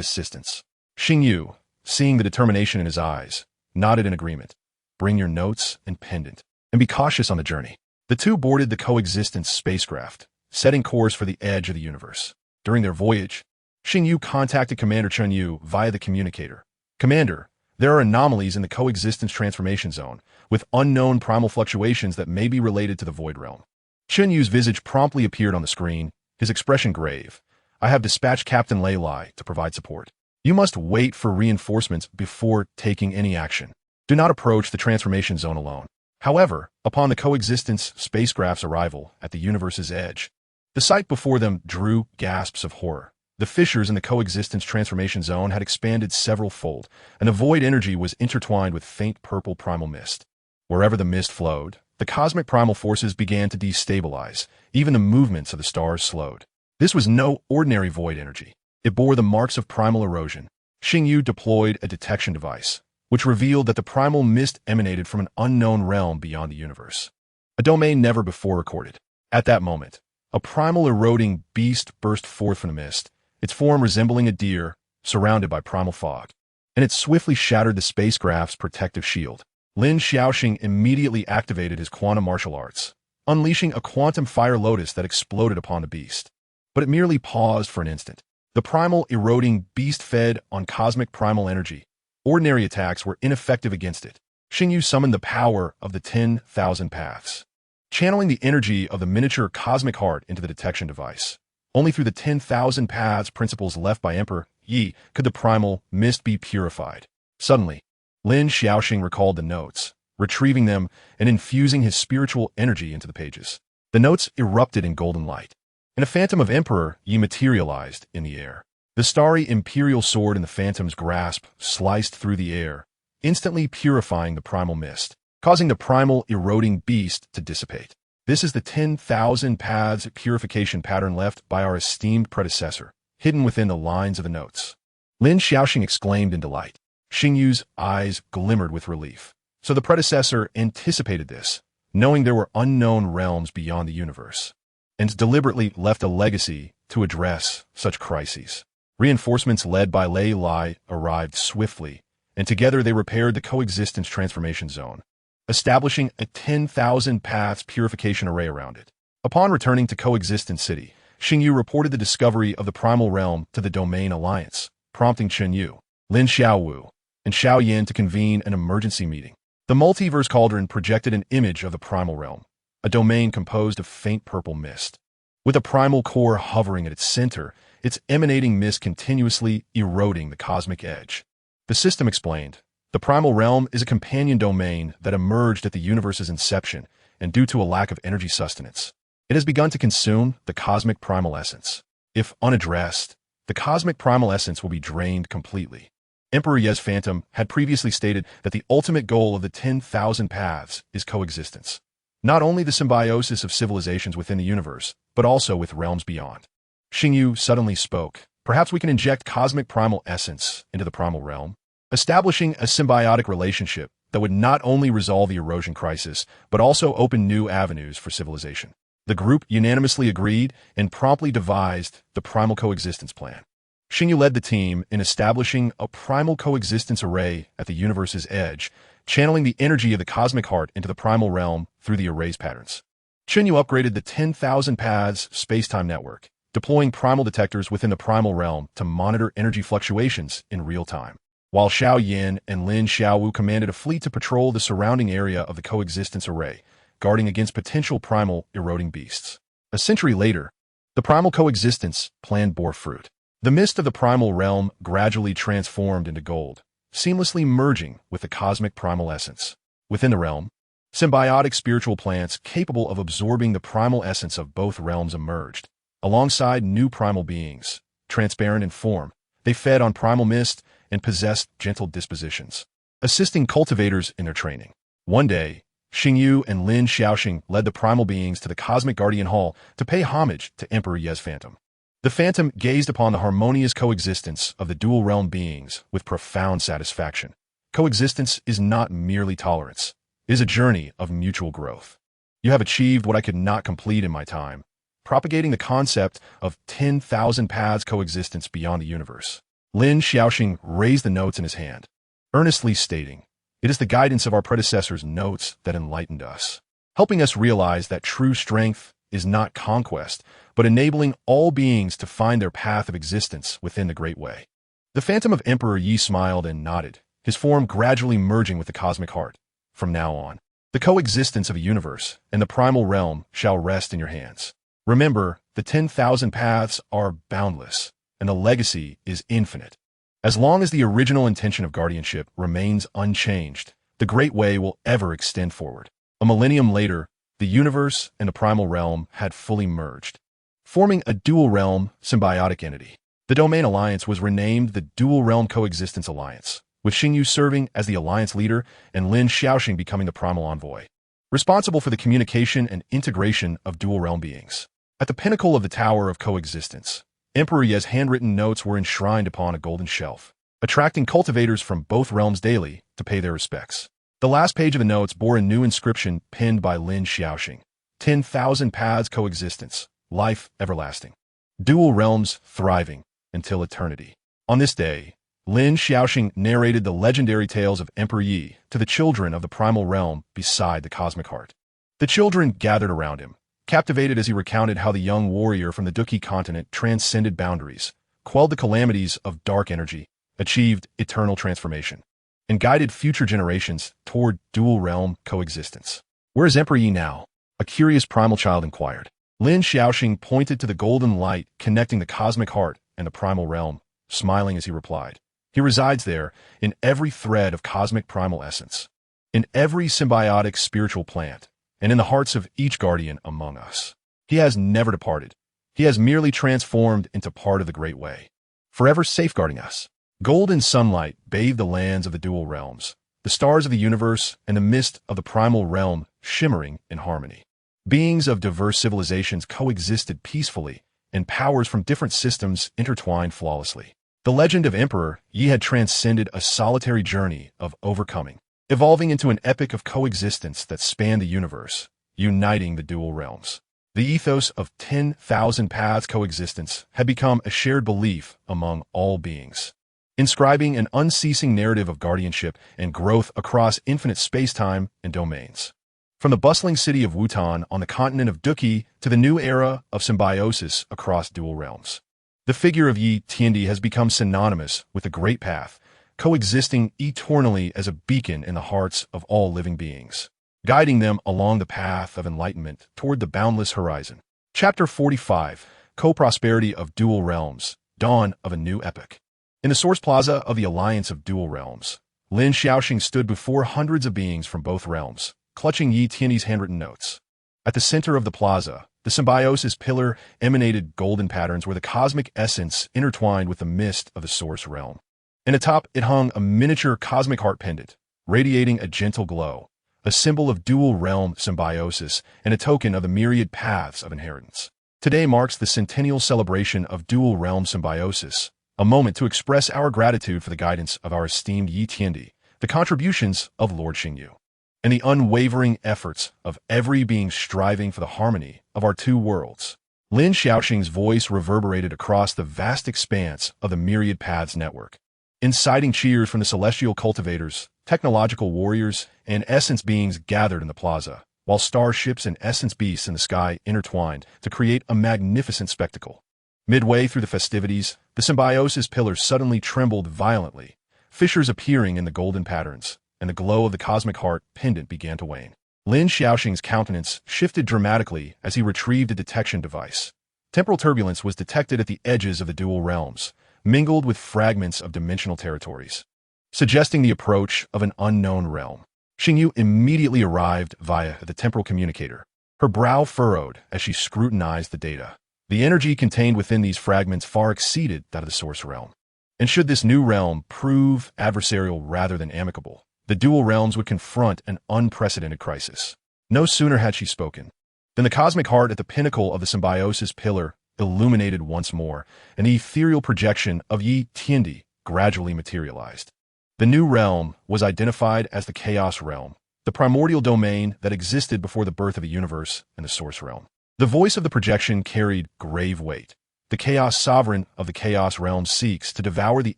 assistance. Qingyu, seeing the determination in his eyes, nodded in agreement. Bring your notes and pendant, and be cautious on the journey. The two boarded the coexistence spacecraft, setting course for the edge of the universe. During their voyage, Qingyu contacted Commander Chunyu via the communicator. Commander, there are anomalies in the coexistence transformation zone, with unknown primal fluctuations that may be related to the void realm. Chunyu's visage promptly appeared on the screen, his expression grave. I have dispatched Captain Lei Lai to provide support. You must wait for reinforcements before taking any action. Do not approach the transformation zone alone. However, upon the coexistence spacecraft's arrival at the universe's edge, the sight before them drew gasps of horror. The fissures in the coexistence transformation zone had expanded several-fold, and the void energy was intertwined with faint purple primal mist. Wherever the mist flowed, the cosmic primal forces began to destabilize. Even the movements of the stars slowed. This was no ordinary void energy. It bore the marks of primal erosion. Qingyu deployed a detection device, which revealed that the primal mist emanated from an unknown realm beyond the universe, a domain never before recorded. At that moment, a primal eroding beast burst forth from the mist, its form resembling a deer, surrounded by primal fog, and it swiftly shattered the spacecraft's protective shield. Lin Xiaoxing immediately activated his quantum martial arts, unleashing a quantum fire lotus that exploded upon the beast. But it merely paused for an instant. The primal eroding beast fed on cosmic primal energy. Ordinary attacks were ineffective against it. Qingyu summoned the power of the 10,000 paths, channeling the energy of the miniature cosmic heart into the detection device. Only through the 10,000 paths principles left by Emperor Yi could the primal mist be purified. Suddenly, Lin Xiaoxing recalled the notes, retrieving them and infusing his spiritual energy into the pages. The notes erupted in golden light, and a phantom of Emperor Yi materialized in the air. The starry imperial sword in the phantom's grasp sliced through the air, instantly purifying the primal mist, causing the primal eroding beast to dissipate. This is the 10,000 paths purification pattern left by our esteemed predecessor, hidden within the lines of the notes. Lin Xiaoxing exclaimed in delight. Qingyu's eyes glimmered with relief. So the predecessor anticipated this, knowing there were unknown realms beyond the universe, and deliberately left a legacy to address such crises. Reinforcements led by Lei Lai arrived swiftly, and together they repaired the coexistence transformation zone, establishing a 10,000 paths purification array around it. Upon returning to Coexistence City, Qingyu reported the discovery of the primal realm to the Domain Alliance, prompting Qinyu, Lin Xiaowu, and Xiao Yin to convene an emergency meeting. The multiverse cauldron projected an image of the primal realm, a domain composed of faint purple mist. With a primal core hovering at its center, its emanating mist continuously eroding the cosmic edge. The system explained, the primal realm is a companion domain that emerged at the universe's inception, and due to a lack of energy sustenance, it has begun to consume the cosmic primal essence. If unaddressed, the cosmic primal essence will be drained completely. Emperor Ye's Phantom had previously stated that the ultimate goal of the 10,000 paths is coexistence. Not only the symbiosis of civilizations within the universe, but also with realms beyond. Qingyu suddenly spoke. Perhaps we can inject cosmic primal essence into the primal realm, establishing a symbiotic relationship that would not only resolve the erosion crisis, but also open new avenues for civilization. The group unanimously agreed and promptly devised the primal coexistence plan. Qingyu led the team in establishing a primal coexistence array at the universe's edge, channeling the energy of the cosmic heart into the primal realm through the array's patterns. Qingyu upgraded the 10,000 paths space-time network, deploying primal detectors within the primal realm to monitor energy fluctuations in real time, while Xiao Yin and Lin Xiaowu commanded a fleet to patrol the surrounding area of the coexistence array, guarding against potential primal eroding beasts. A century later, the primal coexistence plan bore fruit. The mist of the primal realm gradually transformed into gold, seamlessly merging with the cosmic primal essence. Within the realm, Symbiotic spiritual plants capable of absorbing the primal essence of both realms emerged. Alongside new primal beings, transparent in form, they fed on primal mist and possessed gentle dispositions, assisting cultivators in their training. One day, Xingyu and Lin Xiaoxing led the primal beings to the Cosmic Guardian Hall to pay homage to Emperor Ye's Phantom. The Phantom gazed upon the harmonious coexistence of the dual-realm beings with profound satisfaction. Coexistence is not merely tolerance. It is a journey of mutual growth. You have achieved what I could not complete in my time, propagating the concept of 10,000 paths coexistence beyond the universe. Lin Xiaoxing raised the notes in his hand, earnestly stating, "It is the guidance of our predecessors' notes that enlightened us, helping us realize that true strength is not conquest, but enabling all beings to find their path of existence within the Great Way." The Phantom of Emperor Yi smiled and nodded, his form gradually merging with the cosmic heart. "From now on, the coexistence of a universe and the primal realm shall rest in your hands. Remember, the 10,000 paths are boundless, and the legacy is infinite. As long as the original intention of guardianship remains unchanged, the Great Way will ever extend forward." A millennium later, the universe and the primal realm had fully merged, forming a dual-realm symbiotic entity. The Domain Alliance was renamed the Dual-Realm Coexistence Alliance, with Xingyu serving as the alliance leader and Lin Xiaoxing becoming the primal envoy, responsible for the communication and integration of dual-realm beings. At the pinnacle of the Tower of Coexistence, Emperor Ye's handwritten notes were enshrined upon a golden shelf, attracting cultivators from both realms daily to pay their respects. The last page of the notes bore a new inscription penned by Lin Xiaoxing: 10,000 paths coexistence, life everlasting. Dual realms thriving until eternity. On this day, Lin Xiaoxing narrated the legendary tales of Emperor Yi to the children of the primal realm beside the cosmic heart. The children gathered around him, captivated as he recounted how the young warrior from the Duki continent transcended boundaries, quelled the calamities of dark energy, achieved eternal transformation, and guided future generations toward dual-realm coexistence. "Where is Emperor Yi now?" a curious primal child inquired. Lin Xiaoxing pointed to the golden light connecting the cosmic heart and the primal realm, smiling as he replied, "He resides there, in every thread of cosmic primal essence, in every symbiotic spiritual plant, and in the hearts of each guardian among us. He has never departed. He has merely transformed into part of the Great Way, forever safeguarding us." Golden sunlight bathed the lands of the dual realms, the stars of the universe and the mist of the primal realm shimmering in harmony. Beings of diverse civilizations coexisted peacefully, and powers from different systems intertwined flawlessly. The legend of Emperor Yi had transcended a solitary journey of overcoming, evolving into an epic of coexistence that spanned the universe, uniting the dual realms. The ethos of 10,000 paths coexistence had become a shared belief among all beings, inscribing an unceasing narrative of guardianship and growth across infinite space-time and domains. From the bustling city of Wutan on the continent of Duki to the new era of symbiosis across dual realms, the figure of Yi Tiandi has become synonymous with the Great Path, coexisting eternally as a beacon in the hearts of all living beings, guiding them along the path of enlightenment toward the boundless horizon. Chapter 45, Co-Prosperity of Dual Realms, Dawn of a New Epoch. In the Source Plaza of the Alliance of Dual Realms, Lin Xiaoxing stood before hundreds of beings from both realms, clutching Yi Tiandi's handwritten notes. At the center of the plaza, the symbiosis pillar emanated golden patterns where the cosmic essence intertwined with the mist of the Source realm. And atop it hung a miniature cosmic heart pendant, radiating a gentle glow, a symbol of dual-realm symbiosis and a token of the myriad paths of inheritance. Today marks the centennial celebration of dual-realm symbiosis, a moment to express our gratitude for the guidance of our esteemed Yi Tiandi, the contributions of Lord Xingyu, and the unwavering efforts of every being striving for the harmony of our two worlds. Lin Xiaoxing's voice reverberated across the vast expanse of the Myriad Paths network, inciting cheers from the celestial cultivators, technological warriors, and essence beings gathered in the plaza, while starships and essence beasts in the sky intertwined to create a magnificent spectacle. Midway through the festivities, the symbiosis pillars suddenly trembled violently, fissures appearing in the golden patterns, and the glow of the cosmic heart pendant began to wane. Lin Xiaoxing's countenance shifted dramatically as he retrieved a detection device. Temporal turbulence was detected at the edges of the dual realms, mingled with fragments of dimensional territories, suggesting the approach of an unknown realm. Xingyu immediately arrived via the temporal communicator. Her brow furrowed as she scrutinized the data. The energy contained within these fragments far exceeded that of the source realm. And should this new realm prove adversarial rather than amicable, the dual realms would confront an unprecedented crisis. No sooner had she spoken than the cosmic heart at the pinnacle of the symbiosis pillar illuminated once more, and the ethereal projection of Yi Tiandi gradually materialized. The new realm was identified as the Chaos Realm, the primordial domain that existed before the birth of the universe and the Source Realm. The voice of the projection carried grave weight. The Chaos Sovereign of the Chaos Realm seeks to devour the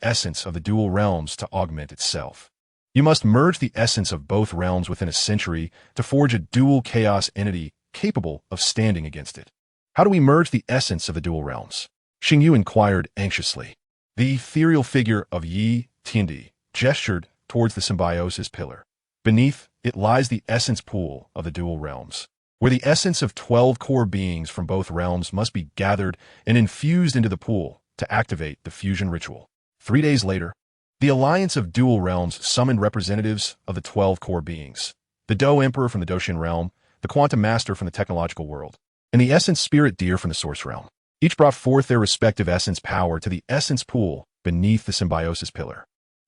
essence of the dual realms to augment itself. You must merge the essence of both realms within a century to forge a dual chaos entity capable of standing against it. How do we merge the essence of the dual realms? Xingyu inquired anxiously. The ethereal figure of Yi Tiandi gestured towards the symbiosis pillar. Beneath it lies the essence pool of the dual realms, where the essence of 12 core beings from both realms must be gathered and infused into the pool to activate the fusion ritual. 3 days later, the Alliance of Dual Realms summoned representatives of the 12 core beings, the Do Emperor from the Doshin realm, the Quantum Master from the technological world, and the Essence Spirit Deer from the Source realm. Each brought forth their respective essence power to the essence pool beneath the symbiosis pillar.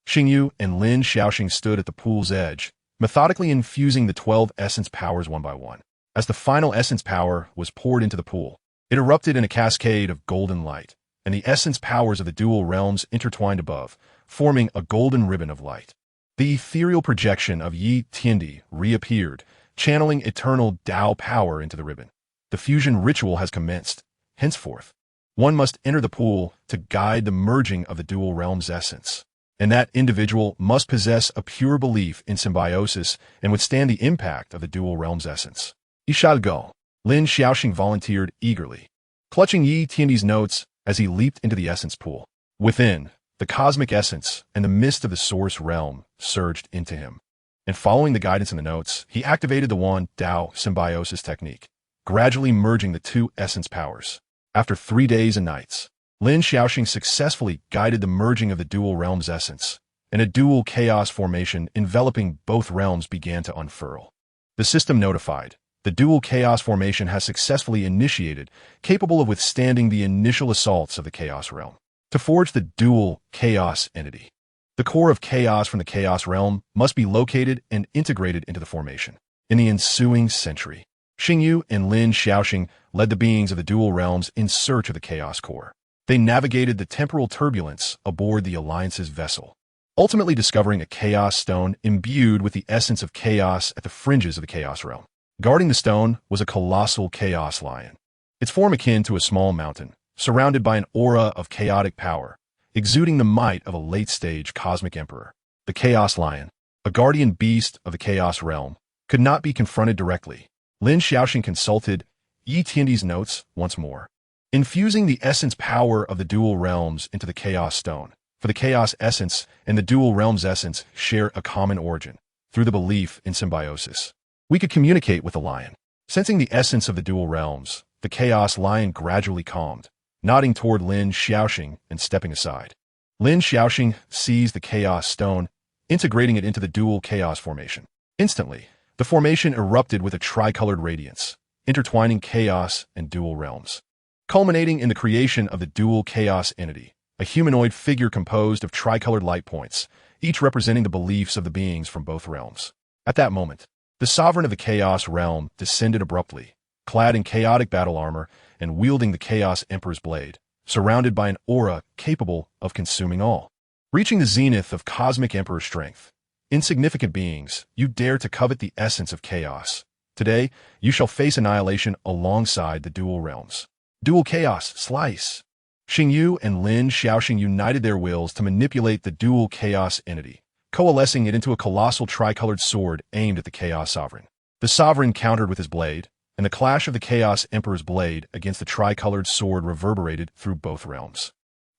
Xingyu and Lin Xiaoxing stood at the pool's edge, methodically infusing the 12 essence powers one by one. As the final essence power was poured into the pool, it erupted in a cascade of golden light, and the essence powers of the dual realms intertwined above, forming a golden ribbon of light. The ethereal projection of Yi Tiandi reappeared, channeling eternal Tao power into the ribbon. The fusion ritual has commenced. Henceforth, one must enter the pool to guide the merging of the dual realms' essence, and that individual must possess a pure belief in symbiosis and withstand the impact of the dual realms' essence. You shall go. Lin Xiaoxing volunteered eagerly, clutching Yi Tiandi's notes as he leaped into the essence pool. Within, the cosmic essence and the mist of the source realm surged into him, and following the guidance in the notes, he activated the Wan Dao symbiosis technique, gradually merging the two essence powers. After 3 days and nights, Lin Xiaoxing successfully guided the merging of the dual realms' essence, and a dual chaos formation enveloping both realms began to unfurl. The system notified, the dual chaos formation has successfully initiated, capable of withstanding the initial assaults of the chaos realm. To forge the dual chaos entity, the core of chaos from the chaos realm must be located and integrated into the formation. In the ensuing century, Xingyu and Lin Xiaoxing led the beings of the dual realms in search of the chaos core. They navigated the temporal turbulence aboard the Alliance's vessel, ultimately discovering a chaos stone imbued with the essence of chaos at the fringes of the chaos realm. Guarding the stone was a colossal chaos lion, its form akin to a small mountain, surrounded by an aura of chaotic power, exuding the might of a late-stage cosmic emperor. The chaos lion, a guardian beast of the chaos realm, could not be confronted directly. Lin Xiaoxing consulted Yi Tiandi's notes once more, infusing the essence power of the dual realms into the chaos stone. For the chaos essence and the dual realms essence share a common origin, through the belief in symbiosis. We could communicate with the lion. Sensing the essence of the dual realms, the chaos lion gradually calmed, nodding toward Lin Xiaoxing and stepping aside. Lin Xiaoxing seized the chaos stone, integrating it into the dual chaos formation. Instantly, the formation erupted with a tricolored radiance, intertwining chaos and dual realms, culminating in the creation of the dual chaos entity, a humanoid figure composed of tricolored light points, each representing the beliefs of the beings from both realms. At that moment, the sovereign of the chaos realm descended abruptly, clad in chaotic battle armor and wielding the Chaos Emperor's blade, surrounded by an aura capable of consuming all. Reaching the zenith of cosmic emperor strength, insignificant beings, you dare to covet the essence of chaos. Today, you shall face annihilation alongside the dual realms. Dual chaos, slice. Xingyu and Lin Xiaoxing united their wills to manipulate the dual chaos entity, coalescing it into a colossal tricolored sword aimed at the chaos sovereign. The sovereign countered with his blade, and the clash of the Chaos Emperor's blade against the tricolored sword reverberated through both realms.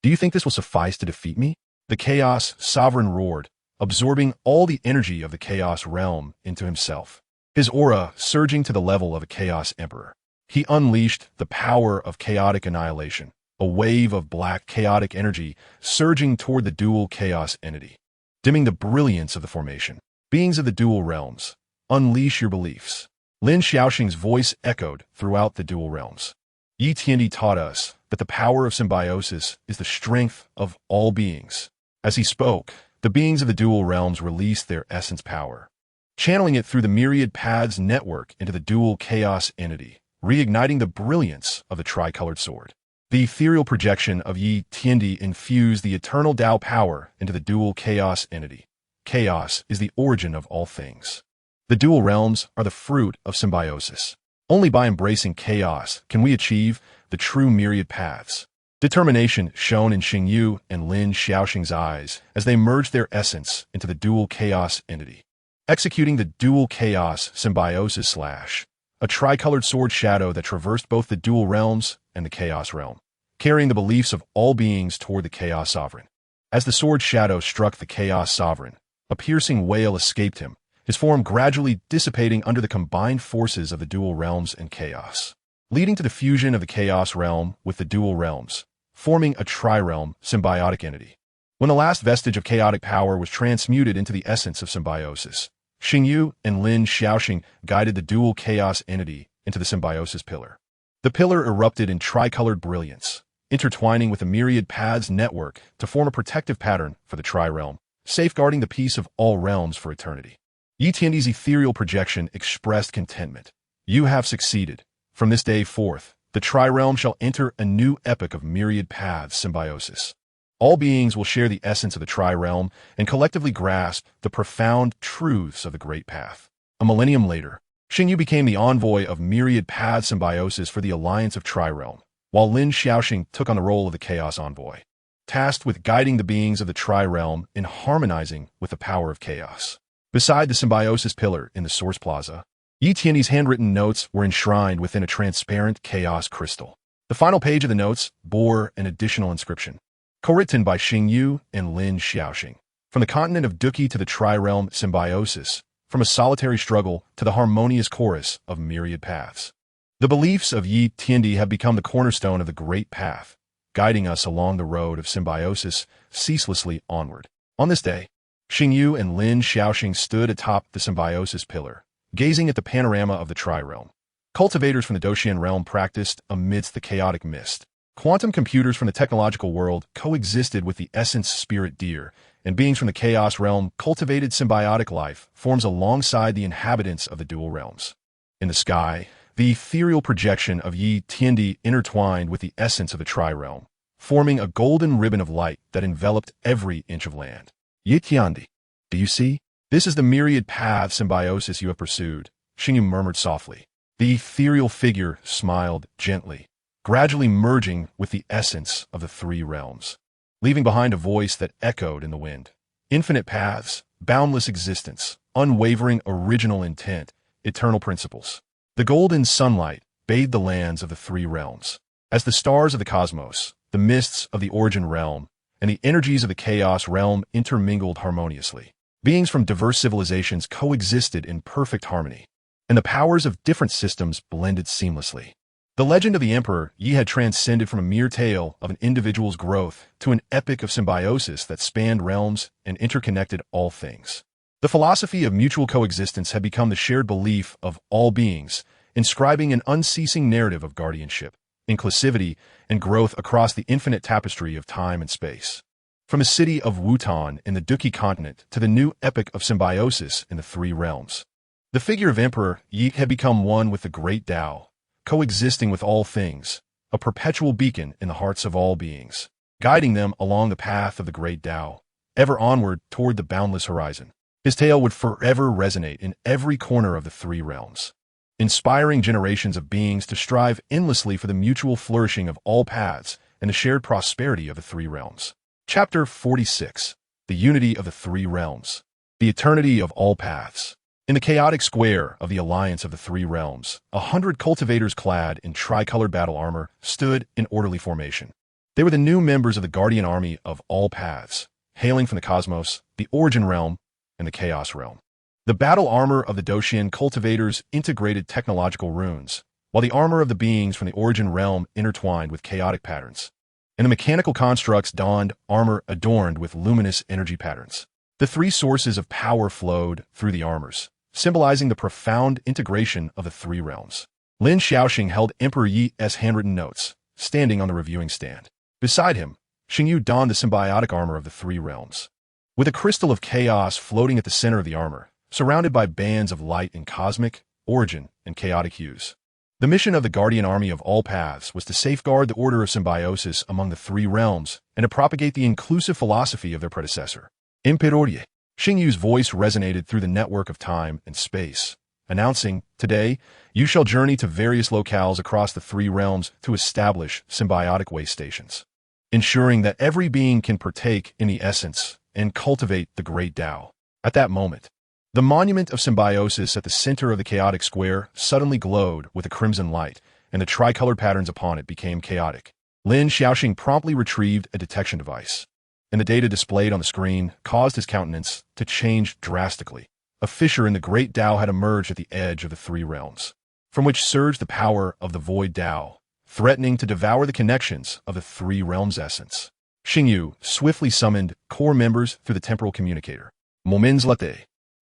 Do you think this will suffice to defeat me? The Chaos Sovereign roared, absorbing all the energy of the Chaos realm into himself, his aura surging to the level of a Chaos Emperor. He unleashed the power of chaotic annihilation, a wave of black chaotic energy surging toward the dual chaos entity, dimming the brilliance of the formation. Beings of the dual realms, unleash your beliefs. Lin Xiaoxing's voice echoed throughout the dual realms. Yi Tiandi taught us that the power of symbiosis is the strength of all beings. As he spoke, the beings of the dual realms released their essence power, channeling it through the myriad paths network into the dual chaos entity, reigniting the brilliance of the tricolored sword. The ethereal projection of Yi Tiandi infused the eternal Tao power into the dual chaos entity. Chaos is the origin of all things. The dual realms are the fruit of symbiosis. Only by embracing chaos can we achieve the true myriad paths. Determination shone in Xingyu and Lin Xiaoxing's eyes as they merged their essence into the dual chaos entity. Executing the dual chaos symbiosis slash, a tricolored sword shadow that traversed both the dual realms and the chaos realm, carrying the beliefs of all beings toward the chaos sovereign. As the sword shadow struck the chaos sovereign, a piercing wail escaped him, his form gradually dissipating under the combined forces of the dual realms and chaos, leading to the fusion of the chaos realm with the dual realms, forming a tri-realm symbiotic entity. When the last vestige of chaotic power was transmuted into the essence of symbiosis, Xingyu and Lin Xiaoxing guided the dual chaos entity into the symbiosis pillar. The pillar erupted in tricolored brilliance, intertwining with the myriad paths network to form a protective pattern for the tri-realm, safeguarding the peace of all realms for eternity. Yi Tiandi's ethereal projection expressed contentment. You have succeeded. From this day forth, the tri-realm shall enter a new epoch of myriad paths symbiosis. All beings will share the essence of the tri-realm and collectively grasp the profound truths of the Great Path. A millennium later, Xingyu became the envoy of myriad paths symbiosis for the Alliance of Tri-Realm, while Lin Xiaoxing took on the role of the Chaos Envoy, tasked with guiding the beings of the Tri-Realm in harmonizing with the power of chaos. Beside the symbiosis pillar in the Source Plaza, Yi Tiandi's handwritten notes were enshrined within a transparent chaos crystal. The final page of the notes bore an additional inscription, co-written by Xingyu and Lin Xiaoxing. From the continent of Duki to the Tri-Realm symbiosis, from a solitary struggle to the harmonious chorus of myriad paths. The beliefs of Yi Tiandi have become the cornerstone of the Great Path, guiding us along the road of symbiosis ceaselessly onward. On this day, Xingyu and Lin Xiaoxing stood atop the symbiosis pillar, gazing at the panorama of the Tri-Realm. Cultivators from the Doxian realm practiced amidst the chaotic mist. Quantum computers from the technological world coexisted with the essence spirit deer, and beings from the chaos realm cultivated symbiotic life forms alongside the inhabitants of the dual realms. In the sky, the ethereal projection of Yi Tiandi intertwined with the essence of the Tri-Realm, forming a golden ribbon of light that enveloped every inch of land. Yi Tiandi, do you see? This is the myriad path symbiosis you have pursued, Xingyu murmured softly. The ethereal figure smiled gently, gradually merging with the essence of the three realms, leaving behind a voice that echoed in the wind. Infinite paths, boundless existence, unwavering original intent, eternal principles. The golden sunlight bathed the lands of the three realms. As the stars of the cosmos, the mists of the origin realm, and the energies of the chaos realm intermingled harmoniously. Beings from diverse civilizations coexisted in perfect harmony, and the powers of different systems blended seamlessly. The legend of the Emperor Yi had transcended from a mere tale of an individual's growth to an epic of symbiosis that spanned realms and interconnected all things. The philosophy of mutual coexistence had become the shared belief of all beings, inscribing an unceasing narrative of guardianship, inclusivity, and growth across the infinite tapestry of time and space. From the city of Wutan in the Duki continent to the new epic of symbiosis in the three realms, the figure of Emperor Yi had become one with the great Tao, coexisting with all things, a perpetual beacon in the hearts of all beings, guiding them along the path of the great Tao, ever onward toward the boundless horizon. His tale would forever resonate in every corner of the three realms, inspiring generations of beings to strive endlessly for the mutual flourishing of all paths and the shared prosperity of the three realms. Chapter 46. The Unity of the Three Realms. The Eternity of All Paths. In the chaotic square of the Alliance of the Three Realms, 100 cultivators clad in tricolored battle armor stood in orderly formation. They were the new members of the Guardian Army of All Paths, hailing from the cosmos, the Origin Realm, and the Chaos Realm. The battle armor of the Doxian cultivators integrated technological runes, while the armor of the beings from the Origin Realm intertwined with chaotic patterns, and the mechanical constructs donned armor adorned with luminous energy patterns. The three sources of power flowed through the armors, symbolizing the profound integration of the three realms. Lin Xiaoxing held Emperor Yi's handwritten notes, standing on the reviewing stand. Beside him, Xingyu donned the symbiotic armor of the three realms. With a crystal of chaos floating at the center of the armor, surrounded by bands of light in cosmic, origin, and chaotic hues. The mission of the Guardian Army of All Paths was to safeguard the order of symbiosis among the three realms and to propagate the inclusive philosophy of their predecessor. Imperorie. Xingyu's voice resonated through the network of time and space, announcing, "Today, you shall journey to various locales across the three realms to establish symbiotic way stations, ensuring that every being can partake in the essence and cultivate the great Tao." At that moment, the monument of symbiosis at the center of the chaotic square suddenly glowed with a crimson light, and the tricolored patterns upon it became chaotic. Lin Xiaoxing promptly retrieved a detection device, and the data displayed on the screen caused his countenance to change drastically. A fissure in the great Tao had emerged at the edge of the three realms, from which surged the power of the void Tao, threatening to devour the connections of the three realms' essence. Xingyu swiftly summoned core members through the temporal communicator. Moments later,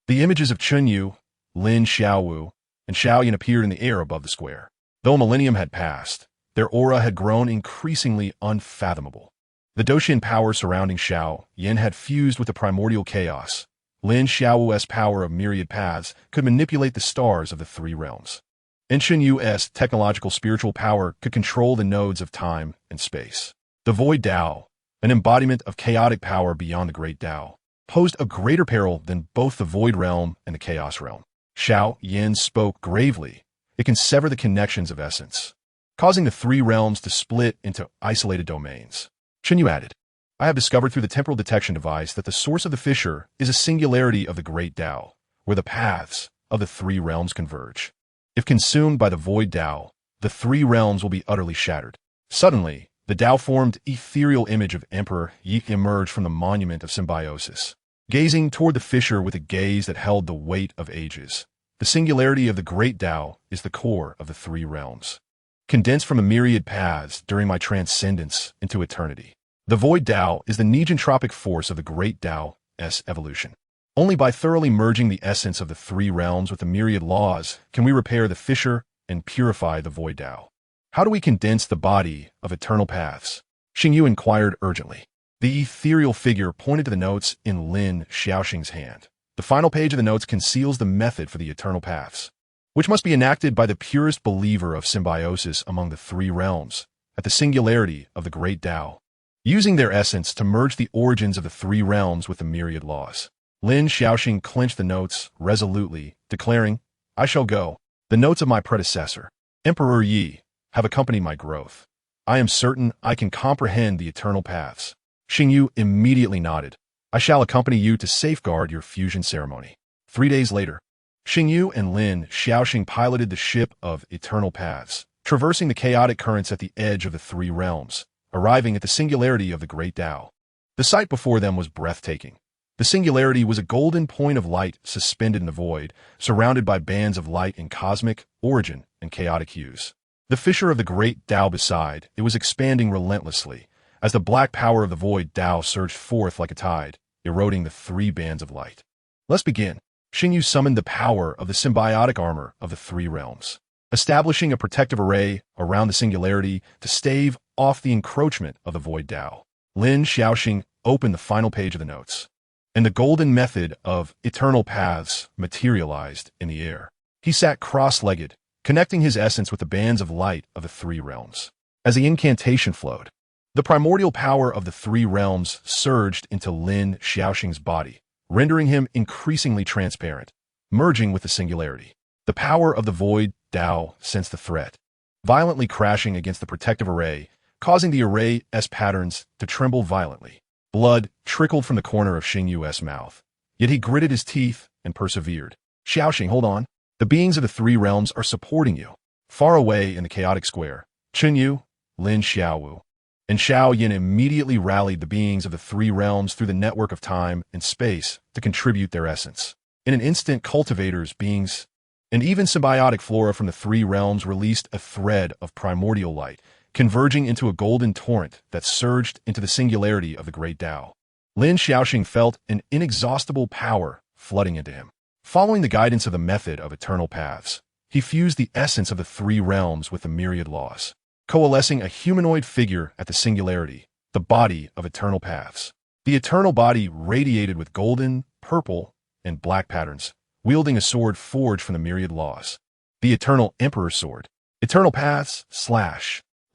the images of Chunyu, Lin Xiaowu, and Xiaoyan appeared in the air above the square. Though a millennium had passed, their aura had grown increasingly unfathomable. The Doshin power surrounding Xiao Yin had fused with the primordial chaos. Lin Xiaowu's power of myriad paths could manipulate the stars of the three realms. And Qinyang's technological spiritual power could control the nodes of time and space. The void Tao, an embodiment of chaotic power beyond the great Tao, posed a greater peril than both the void realm and the chaos realm. Xiao Yin spoke gravely. It can sever the connections of essence, causing the three realms to split into isolated domains. Qinyu added, "I have discovered through the temporal detection device that the source of the fissure is a singularity of the great Tao, where the paths of the three realms converge. If consumed by the void Tao, the three realms will be utterly shattered." Suddenly, the Tao-formed ethereal image of Emperor Yi emerged from the monument of symbiosis, gazing toward the fissure with a gaze that held the weight of ages. The singularity of the great Tao is the core of the three realms, condensed from a myriad paths during my transcendence into eternity. The void Tao is the negentropic force of the great Tao's evolution. Only by thoroughly merging the essence of the three realms with the myriad laws can we repair the fissure and purify the void Tao. How do we condense the body of eternal paths? Xingyu inquired urgently. The ethereal figure pointed to the notes in Lin Xiaoxing's hand. The final page of the notes conceals the method for the eternal paths, which must be enacted by the purest believer of symbiosis among the three realms, at the singularity of the great Tao, using their essence to merge the origins of the three realms with the myriad laws. Lin Xiaoxing clenched the notes resolutely, declaring, "I shall go. The notes of my predecessor, Emperor Yi, have accompanied my growth. I am certain I can comprehend the eternal paths." Xingyu immediately nodded. "I shall accompany you to safeguard your fusion ceremony." 3 days later, Xingyu and Lin Xiaoxing piloted the ship of eternal paths, traversing the chaotic currents at the edge of the three realms, arriving at the singularity of the great Tao. The sight before them was breathtaking. The singularity was a golden point of light suspended in the void, surrounded by bands of light in cosmic, origin, and chaotic hues. The fissure of the great Tao beside it was expanding relentlessly, as the black power of the void Tao surged forth like a tide, eroding the three bands of light. "Let's begin." Xingyu summoned the power of the symbiotic armor of the three realms, establishing a protective array around the singularity to stave off the encroachment of the void Tao. Lin Xiaoxing opened the final page of the notes, and the golden method of eternal paths materialized in the air. He sat cross-legged, connecting his essence with the bands of light of the three realms. As the incantation flowed, the primordial power of the three realms surged into Lin Xiaoxing's body, rendering him increasingly transparent, merging with the singularity. The power of the void Tao sensed the threat, violently crashing against the protective array, causing the array's patterns to tremble violently. Blood trickled from the corner of Xingyu's mouth, yet he gritted his teeth and persevered. "Xiaoxing, hold on. The beings of the three realms are supporting you." Far away in the chaotic square, Qinyu, Lin Xiaowu, and Xiao Yin immediately rallied the beings of the three realms through the network of time and space to contribute their essence. In an instant, cultivators, beings, and even symbiotic flora from the three realms released a thread of primordial light, converging into a golden torrent that surged into the singularity of the great Tao. Lin Xiaoxing felt an inexhaustible power flooding into him. Following the guidance of the method of eternal paths, he fused the essence of the three realms with the myriad laws, coalescing a humanoid figure at the singularity, the body of eternal paths. The eternal body radiated with golden, purple, and black patterns, wielding a sword forged from the myriad laws. The Eternal Emperor's Sword. Eternal Paths, /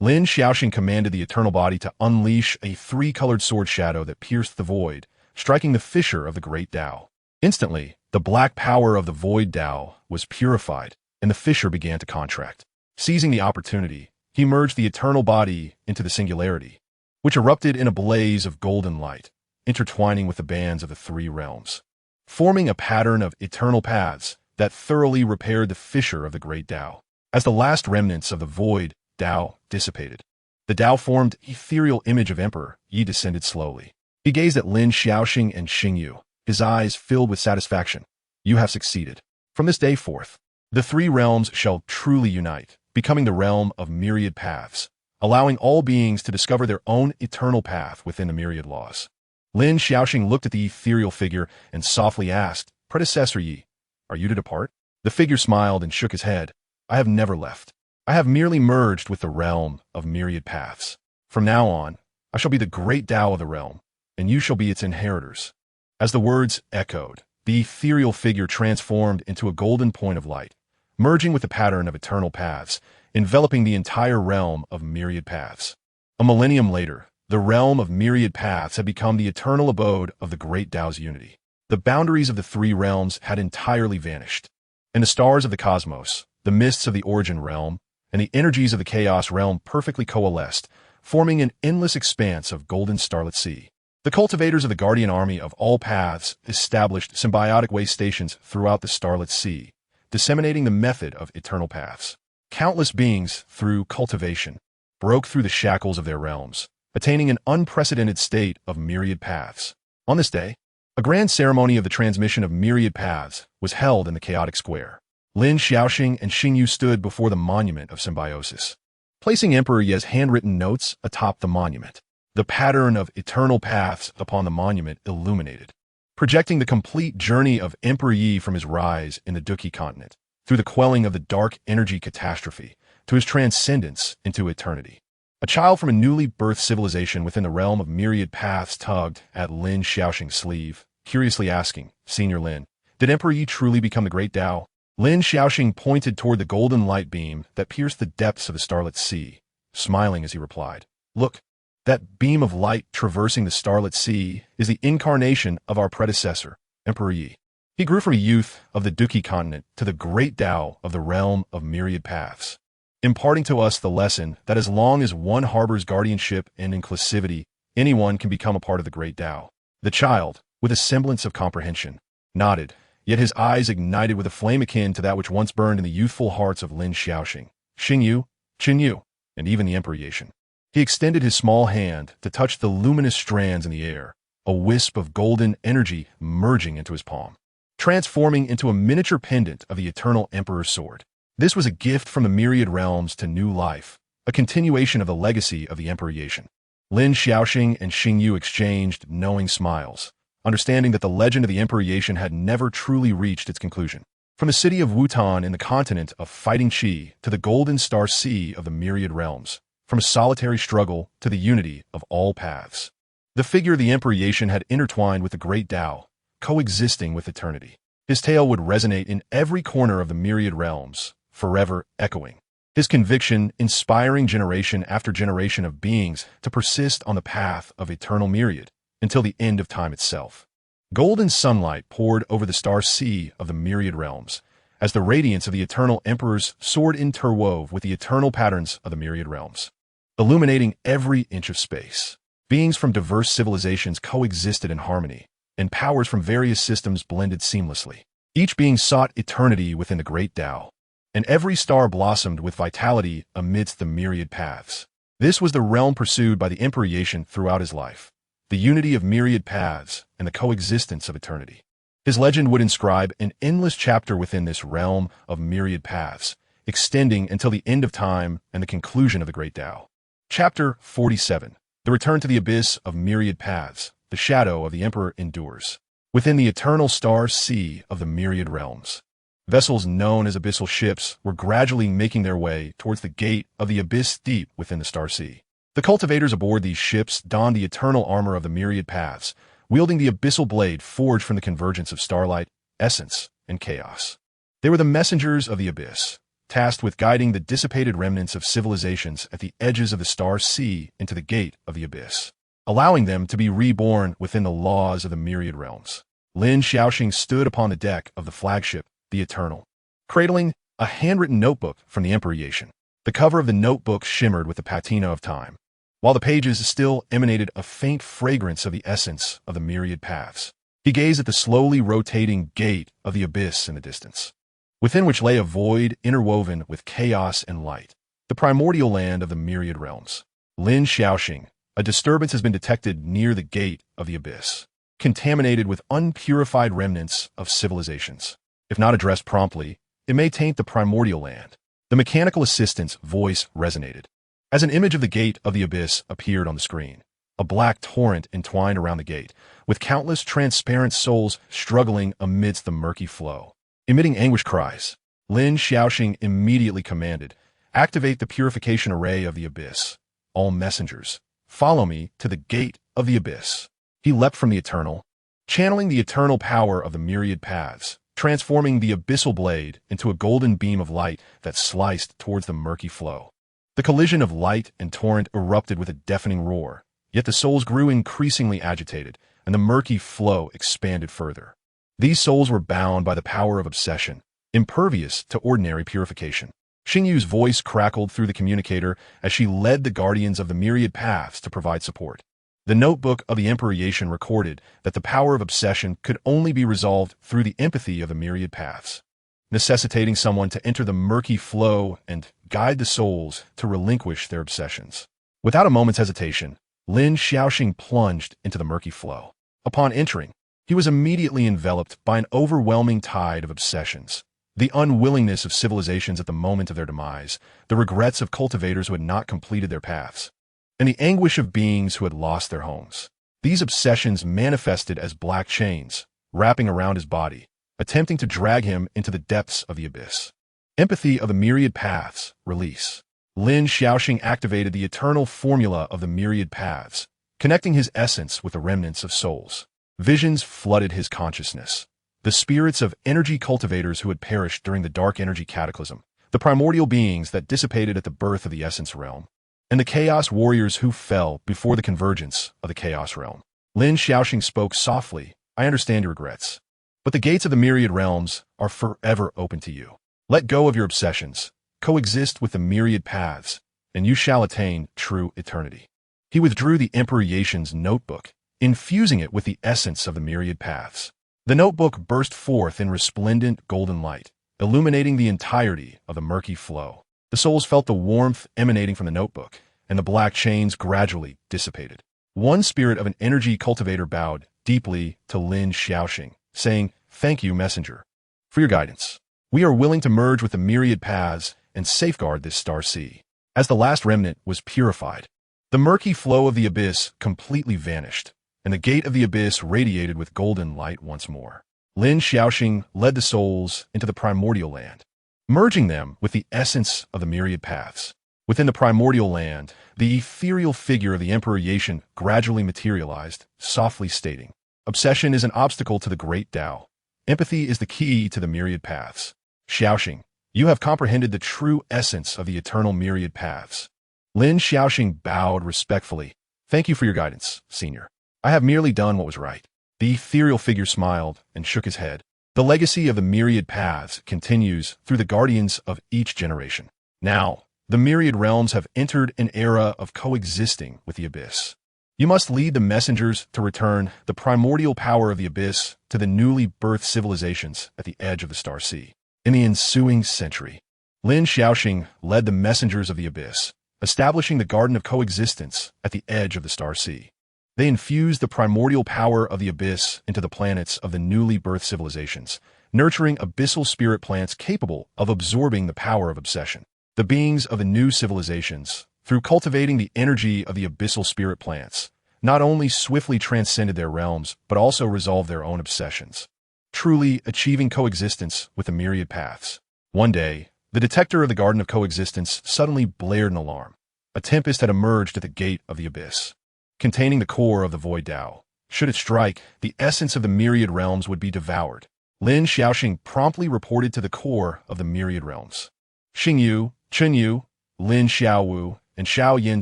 Lin Xiaoxing commanded the eternal body to unleash a three-colored sword shadow that pierced the void, striking the fissure of the great Tao. Instantly, the black power of the void Tao was purified, and the fissure began to contract. Seizing the opportunity, he merged the eternal body into the singularity, which erupted in a blaze of golden light, intertwining with the bands of the three realms, forming a pattern of eternal paths that thoroughly repaired the fissure of the great Tao. As the last remnants of the void Tao dissipated, the Tao-formed ethereal image of Emperor Yi descended slowly. He gazed at Lin Xiaoxing and Xingyu, his eyes filled with satisfaction. You have succeeded. From this day forth, the three realms shall truly unite, becoming the realm of myriad paths, allowing all beings to discover their own eternal path within the myriad laws. Lin Xiaoxing looked at the ethereal figure and softly asked, Predecessor Yi, are you to depart? The figure smiled and shook his head. I have never left. I have merely merged with the realm of myriad paths. From now on, I shall be the great Tao of the realm, and you shall be its inheritors. As the words echoed, the ethereal figure transformed into a golden point of light, merging with the pattern of eternal paths, enveloping the entire realm of myriad paths. A millennium later, the realm of myriad paths had become the eternal abode of the great Tao's unity. The boundaries of the three realms had entirely vanished, and the stars of the cosmos, the mists of the origin realm, and the energies of the chaos realm perfectly coalesced, forming an endless expanse of golden starlit sea. The cultivators of the guardian army of all paths established symbiotic way stations throughout the starlit sea, disseminating the method of eternal paths. Countless beings, through cultivation, broke through the shackles of their realms, attaining an unprecedented state of myriad paths. On this day, a grand ceremony of the transmission of myriad paths was held in the chaotic square. Lin Xiaoxing and Xingyu stood before the monument of symbiosis, placing Emperor Ye's handwritten notes atop the monument. The pattern of eternal paths upon the monument illuminated, projecting the complete journey of Emperor Yi from his rise in the Duqi continent, through the quelling of the dark energy catastrophe, to his transcendence into eternity. A child from a newly birthed civilization within the realm of myriad paths tugged at Lin Xiaoxing's sleeve, curiously asking, Senior Lin, did Emperor Yi truly become the great Tao? Lin Xiaoxing pointed toward the golden light beam that pierced the depths of the starlit sea, smiling as he replied, Look, that beam of light traversing the starlit sea is the incarnation of our predecessor, Emperor Yi. He grew from a youth of the Duqi continent to the great Tao of the realm of myriad paths, imparting to us the lesson that as long as one harbors guardianship and inclusivity, anyone can become a part of the great Tao. The child, with a semblance of comprehension, nodded, yet his eyes ignited with a flame akin to that which once burned in the youthful hearts of Lin Xiaoxing, Xingyu, Qinyu, and even the Emperor Yation. He extended his small hand to touch the luminous strands in the air, a wisp of golden energy merging into his palm, transforming into a miniature pendant of the eternal Emperor's Sword. This was a gift from the myriad realms to new life, a continuation of the legacy of the Emperor Yation. Lin Xiaoxing and Xingyu exchanged knowing smiles, understanding that the legend of the Emperor Yation had never truly reached its conclusion. From the city of Wutan in the continent of Fighting Qi to the golden star sea of the myriad realms, from a solitary struggle to the unity of all paths, the figure of the Emperor Yation had intertwined with the great Tao, coexisting with eternity. His tale would resonate in every corner of the myriad realms, forever echoing. His conviction inspiring generation after generation of beings to persist on the path of eternal myriad until the end of time itself. Golden sunlight poured over the star sea of the myriad realms, as the radiance of the eternal Emperor's sword interwove with the eternal patterns of the myriad realms, illuminating every inch of space. Beings from diverse civilizations coexisted in harmony, and powers from various systems blended seamlessly. Each being sought eternity within the great Tao, and every star blossomed with vitality amidst the myriad paths. This was the realm pursued by the Emperor Yation throughout his life, the unity of myriad paths and the coexistence of eternity. His legend would inscribe an endless chapter within this realm of myriad paths, extending until the end of time and the conclusion of the great Tao. Chapter 47. The Return to the Abyss of Myriad Paths, the the shadow of the Emperor endures. Within the eternal star sea of the myriad realms, vessels known as abyssal ships were gradually making their way towards the gate of the abyss deep within the star sea. The cultivators aboard these ships donned the eternal armor of the myriad paths, wielding the abyssal blade forged from the convergence of starlight, essence, and chaos. They were the messengers of the abyss, tasked with guiding the dissipated remnants of civilizations at the edges of the star sea into the gate of the abyss, allowing them to be reborn within the laws of the myriad realms. Lin Xiaoxing stood upon the deck of the flagship, the Eternal, cradling a handwritten notebook from the Emperor. The cover of the notebook shimmered with the patina of time, while the pages still emanated a faint fragrance of the essence of the myriad paths. He gazed at the slowly rotating gate of the abyss in the distance, within which lay a void interwoven with chaos and light, the primordial land of the myriad realms. Lin Xiaoxing, a disturbance has been detected near the gate of the abyss, contaminated with unpurified remnants of civilizations. If not addressed promptly, it may taint the primordial land. The mechanical assistant's voice resonated, as an image of the gate of the abyss appeared on the screen. A black torrent entwined around the gate, with countless transparent souls struggling amidst the murky flow. Emitting anguish cries, Lin Xiaoxing immediately commanded, "Activate the purification array of the abyss. All messengers, follow me to the gate of the abyss." He leapt from the eternal, channeling the eternal power of the myriad paths, transforming the abyssal blade into a golden beam of light that sliced towards the murky flow. The collision of light and torrent erupted with a deafening roar, yet the souls grew increasingly agitated, and the murky flow expanded further. These souls were bound by the power of obsession, impervious to ordinary purification. Xingyu's voice crackled through the communicator as she led the guardians of the myriad paths to provide support. The notebook of the Emperor recorded that the power of obsession could only be resolved through the empathy of the myriad paths, necessitating someone to enter the murky flow and guide the souls to relinquish their obsessions. Without a moment's hesitation, Lin Xiaoxing plunged into the murky flow. Upon entering, he was immediately enveloped by an overwhelming tide of obsessions. The unwillingness of civilizations at the moment of their demise, the regrets of cultivators who had not completed their paths, and the anguish of beings who had lost their homes. These obsessions manifested as black chains, wrapping around his body, attempting to drag him into the depths of the abyss. Empathy of the myriad paths, release. Lin Xiaoxing activated the eternal formula of the myriad paths, connecting his essence with the remnants of souls. Visions flooded his consciousness. The spirits of energy cultivators who had perished during the dark energy cataclysm, the primordial beings that dissipated at the birth of the essence realm, and the chaos warriors who fell before the convergence of the chaos realm. Lin Xiaoxing spoke softly, "I understand your regrets, but the gates of the myriad realms are forever open to you. Let go of your obsessions, coexist with the myriad paths, and you shall attain true eternity." He withdrew the Emperor Yaxian's notebook, infusing it with the essence of the myriad paths. The notebook burst forth in resplendent golden light, illuminating the entirety of the murky flow. The souls felt the warmth emanating from the notebook, and the black chains gradually dissipated. One spirit of an energy cultivator bowed deeply to Lin Xiaoxing, saying, "Thank you, messenger, for your guidance. We are willing to merge with the myriad paths and safeguard this star sea." As the last remnant was purified, the murky flow of the abyss completely vanished, and the gate of the abyss radiated with golden light once more. Lin Xiaoxing led the souls into the primordial land, merging them with the essence of the myriad paths. Within the primordial land, the ethereal figure of the Emperor Yaxian gradually materialized, softly stating, "Obsession is an obstacle to the great Tao. Empathy is the key to the myriad paths. Xiaoxing, you have comprehended the true essence of the eternal myriad paths." Lin Xiaoxing bowed respectfully. "Thank you for your guidance, senior. I have merely done what was right." The ethereal figure smiled and shook his head. The legacy of the myriad paths continues through the guardians of each generation. Now, the myriad realms have entered an era of coexisting with the abyss. You must lead the messengers to return the primordial power of the abyss to the newly birthed civilizations at the edge of the star sea. In the ensuing century, Lin Xiaoxing led the messengers of the abyss, establishing the garden of coexistence at the edge of the star sea. They infused the primordial power of the abyss into the planets of the newly birthed civilizations, nurturing abyssal spirit plants capable of absorbing the power of obsession. The beings of the new civilizations, through cultivating the energy of the abyssal spirit plants, not only swiftly transcended their realms, but also resolved their own obsessions, truly achieving coexistence with the myriad paths. One day, the detector of the Garden of Coexistence suddenly blared an alarm. A tempest had emerged at the gate of the abyss, containing the core of the void Tao. Should it strike, the essence of the myriad realms would be devoured. Lin Xiaoxing promptly reported to the core of the myriad realms. Xingyu, Chenyu, Lin Xiaowu, and Xiao Yin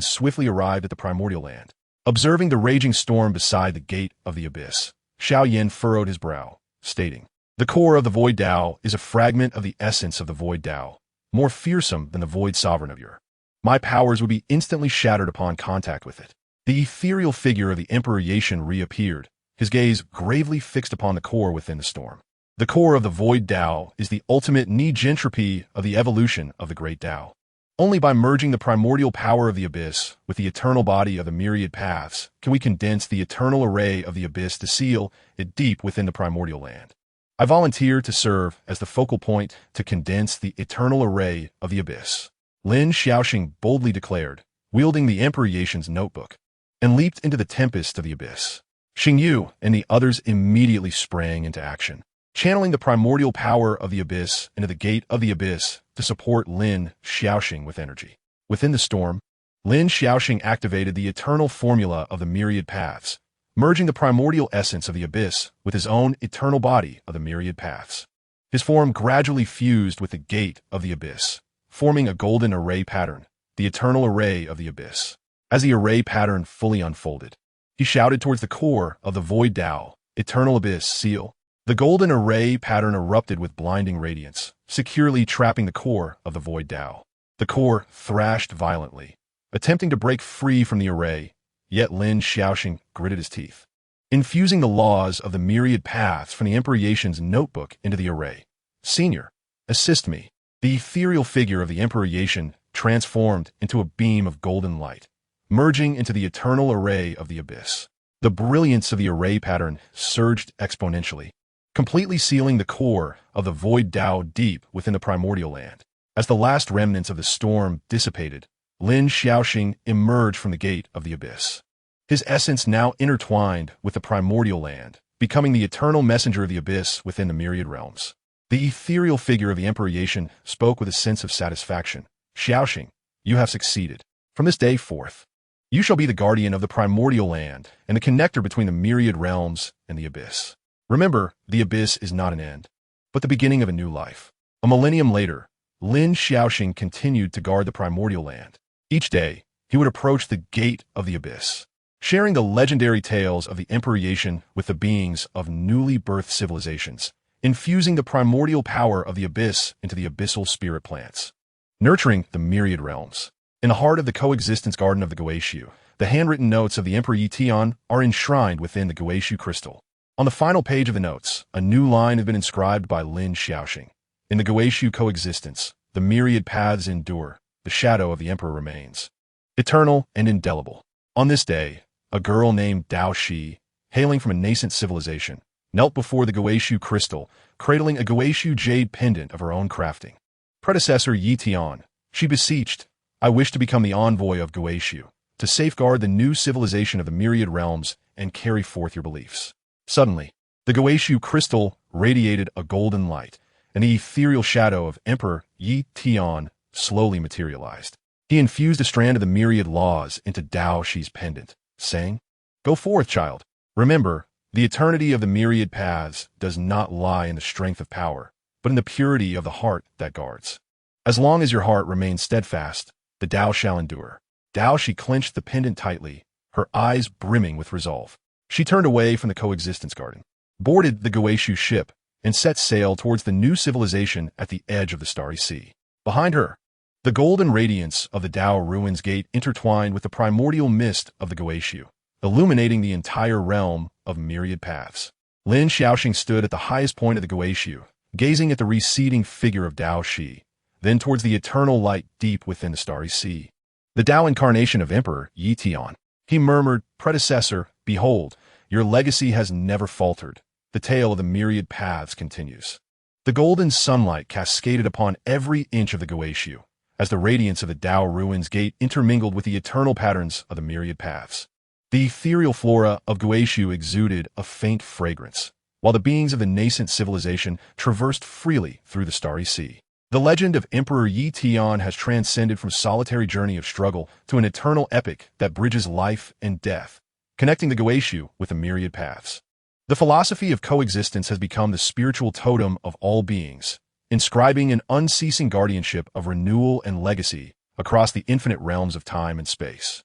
swiftly arrived at the primordial land. Observing the raging storm beside the gate of the abyss, Xiao Yin furrowed his brow, stating, "The core of the void Tao is a fragment of the essence of the void Tao, more fearsome than the void sovereign of your. My powers would be instantly shattered upon contact with it." The ethereal figure of the Emperor Yatian reappeared, his gaze gravely fixed upon the core within the storm. The core of the void Tao is the ultimate negentropy of the evolution of the great Tao. Only by merging the primordial power of the abyss with the eternal body of the myriad paths can we condense the eternal array of the abyss to seal it deep within the primordial land. I volunteer to serve as the focal point to condense the eternal array of the abyss, Lin Xiaoxing boldly declared, wielding the Emperor Yatian's notebook, and leaped into the tempest of the abyss. Xingyu and the others immediately sprang into action, channeling the primordial power of the abyss into the gate of the abyss to support Lin Xiaoxing with energy. Within the storm, Lin Xiaoxing activated the eternal formula of the myriad paths, merging the primordial essence of the abyss with his own eternal body of the myriad paths. His form gradually fused with the gate of the abyss, forming a golden array pattern, the eternal array of the abyss. As the array pattern fully unfolded, he shouted towards the core of the void Tao, "Eternal abyss, seal." The golden array pattern erupted with blinding radiance, securely trapping the core of the void Tao. The core thrashed violently, attempting to break free from the array, yet Lin Xiaoxing gritted his teeth, infusing the laws of the myriad paths from the Emperor Yatian's notebook into the array. "Senior, assist me." The ethereal figure of the Emperor Yatian transformed into a beam of golden light, merging into the eternal array of the abyss. The brilliance of the array pattern surged exponentially, completely sealing the core of the void Tao deep within the primordial land. As the last remnants of the storm dissipated, Lin Xiaoxing emerged from the gate of the abyss, his essence now intertwined with the primordial land, becoming the eternal messenger of the abyss within the myriad realms. The ethereal figure of the Emperor Yatian spoke with a sense of satisfaction. "Xiaoxing, you have succeeded. From this day forth, you shall be the guardian of the primordial land and the connector between the myriad realms and the abyss. Remember, the abyss is not an end, but the beginning of a new life." A millennium later, Lin Xiaoxing continued to guard the primordial land. Each day, he would approach the gate of the abyss, sharing the legendary tales of the Emperor Yatian with the beings of newly birthed civilizations, infusing the primordial power of the abyss into the abyssal spirit plants, nurturing the myriad realms. In the heart of the coexistence garden of the Guishu, the handwritten notes of the Emperor Yi Tian are enshrined within the Guishu crystal. On the final page of the notes, a new line has been inscribed by Lin Xiaoxing. "In the Guishu coexistence, the myriad paths endure, the shadow of the emperor remains, eternal and indelible." On this day, a girl named Dao Shi, hailing from a nascent civilization, knelt before the Guishu crystal, cradling a Guishu jade pendant of her own crafting. Predecessor Yi Tian, she beseeched, "I wish to become the envoy of Guishu, to safeguard the new civilization of the myriad realms and carry forth your beliefs." Suddenly, the Guishu crystal radiated a golden light, and the ethereal shadow of Emperor Yi Tian slowly materialized. He infused a strand of the myriad laws into Dao Shi's pendant, saying, "Go forth, child. Remember, the eternity of the myriad paths does not lie in the strength of power, but in the purity of the heart that guards. As long as your heart remains steadfast, the Tao shall endure." Dao Shi clenched the pendant tightly, her eyes brimming with resolve. She turned away from the coexistence garden, boarded the Guishu ship, and set sail towards the new civilization at the edge of the starry sea. Behind her, the golden radiance of the Tao ruins gate intertwined with the primordial mist of the Guishu, illuminating the entire realm of myriad paths. Lin Xiaoxing stood at the highest point of the Guishu, gazing at the receding figure of Dao Shi, then towards the eternal light deep within the starry sea. The Tao incarnation of Emperor Yi Tian. He murmured, "Predecessor, behold, your legacy has never faltered. The tale of the myriad paths continues." The golden sunlight cascaded upon every inch of the Guishu, as the radiance of the Tao ruins gate intermingled with the eternal patterns of the myriad paths. The ethereal flora of Guishu exuded a faint fragrance, while the beings of the nascent civilization traversed freely through the starry sea. The legend of Emperor Yi Tian has transcended from a solitary journey of struggle to an eternal epic that bridges life and death, connecting the Guishu with a myriad paths. The philosophy of coexistence has become the spiritual totem of all beings, inscribing an unceasing guardianship of renewal and legacy across the infinite realms of time and space.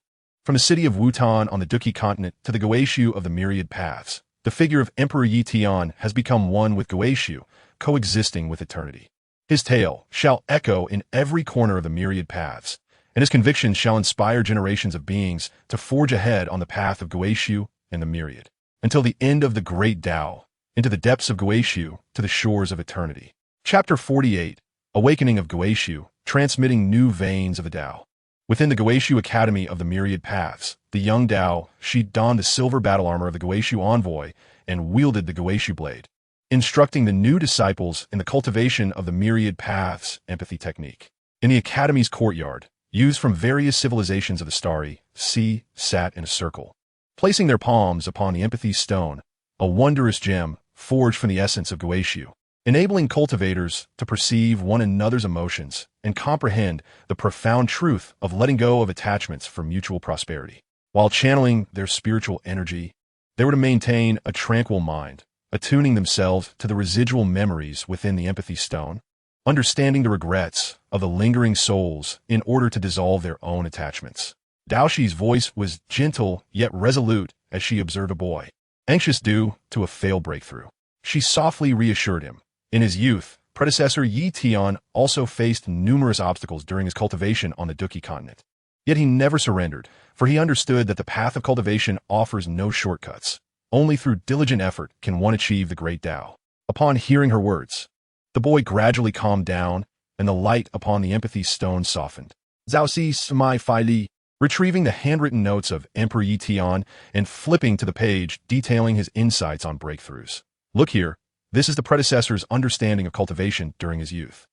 From the city of Wutan on the Duqi continent to the Guishu of the myriad paths, the figure of Emperor Yi Tian has become one with Guishu, coexisting with eternity. His tale shall echo in every corner of the myriad paths, and his convictions shall inspire generations of beings to forge ahead on the path of Guishu and the myriad, until the end of the great Tao, into the depths of Guishu to the shores of eternity. Chapter 48, Awakening of Guishu, Transmitting New Veins of the Tao. Within the Guishu Academy of the Myriad Paths, the young Tao, she donned the silver battle armor of the Guishu envoy and wielded the Guishu blade, instructing the new disciples in the cultivation of the myriad paths empathy technique. In the Academy's courtyard, youths from various civilizations of the starry sea sat in a circle, placing their palms upon the empathy stone, a wondrous gem forged from the essence of Guishu, enabling cultivators to perceive one another's emotions and comprehend the profound truth of letting go of attachments for mutual prosperity. While channeling their spiritual energy, they were to maintain a tranquil mind, attuning themselves to the residual memories within the empathy stone, understanding the regrets of the lingering souls in order to dissolve their own attachments. Daoxi's voice was gentle yet resolute as she observed a boy, anxious due to a failed breakthrough. She softly reassured him. In his youth, predecessor Yi Tian also faced numerous obstacles during his cultivation on the Duqi continent. Yet he never surrendered, for he understood that the path of cultivation offers no shortcuts. Only through diligent effort can one achieve the great Tao. Upon hearing her words, the boy gradually calmed down, and the light upon the empathy stone softened. Zhaoxi Smai Fai Li, retrieving the handwritten notes of Emperor Yi Tian and flipping to the page detailing his insights on breakthroughs. Look here, this is the predecessor's understanding of cultivation during his youth.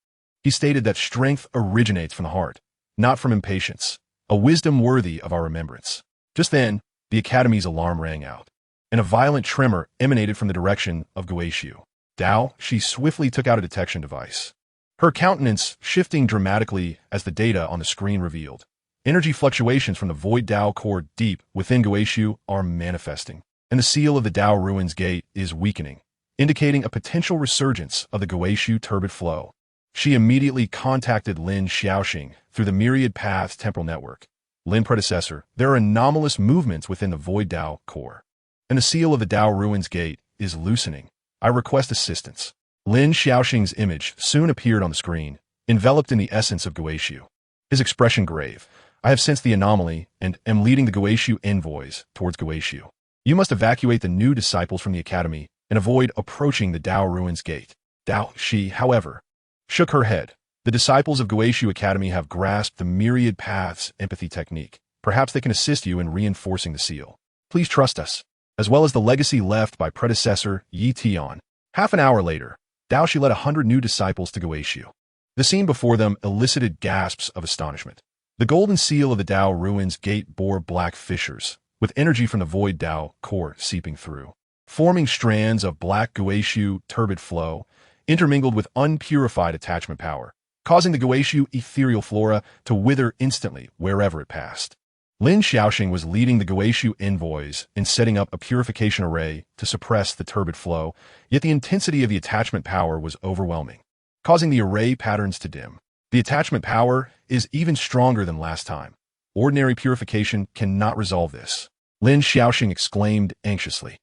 He stated that strength originates from the heart, not from impatience, a wisdom worthy of our remembrance. Just then, the Academy's alarm rang out, and a violent tremor emanated from the direction of Guishu. Tao, she swiftly took out a detection device, her countenance shifting dramatically as the data on the screen revealed. Energy fluctuations from the void Tao core deep within Guishu are manifesting, and the seal of the Tao Ruins Gate is weakening, indicating a potential resurgence of the Guishu turbid flow. She immediately contacted Lin Xiaoxing through the Myriad Paths temporal network. Lin predecessor, there are anomalous movements within the void Tao core, and the seal of the Tao Ruins Gate is loosening. I request assistance. Lin Xiaoxing's image soon appeared on the screen, enveloped in the essence of Guishu. His expression grave. I have sensed the anomaly and am leading the Guishu envoys towards Guishu. You must evacuate the new disciples from the Academy and avoid approaching the Tao Ruins Gate. She, however, shook her head. The disciples of Guishu Academy have grasped the myriad paths empathy technique. Perhaps they can assist you in reinforcing the seal. Please trust us, as well as the legacy left by predecessor Yi Tian. Half an hour later, Daoxi led 100 new disciples to Guishu. The scene before them elicited gasps of astonishment. The golden seal of the Tao Ruins Gate bore black fissures, with energy from the void Tao core seeping through, forming strands of black Guishu turbid flow, intermingled with unpurified attachment power, causing the Guishu ethereal flora to wither instantly wherever it passed. Lin Xiaoxing was leading the Guishu envoys in setting up a purification array to suppress the turbid flow, yet the intensity of the attachment power was overwhelming, causing the array patterns to dim. The attachment power is even stronger than last time. Ordinary purification cannot resolve this. Lin Xiaoxing exclaimed anxiously.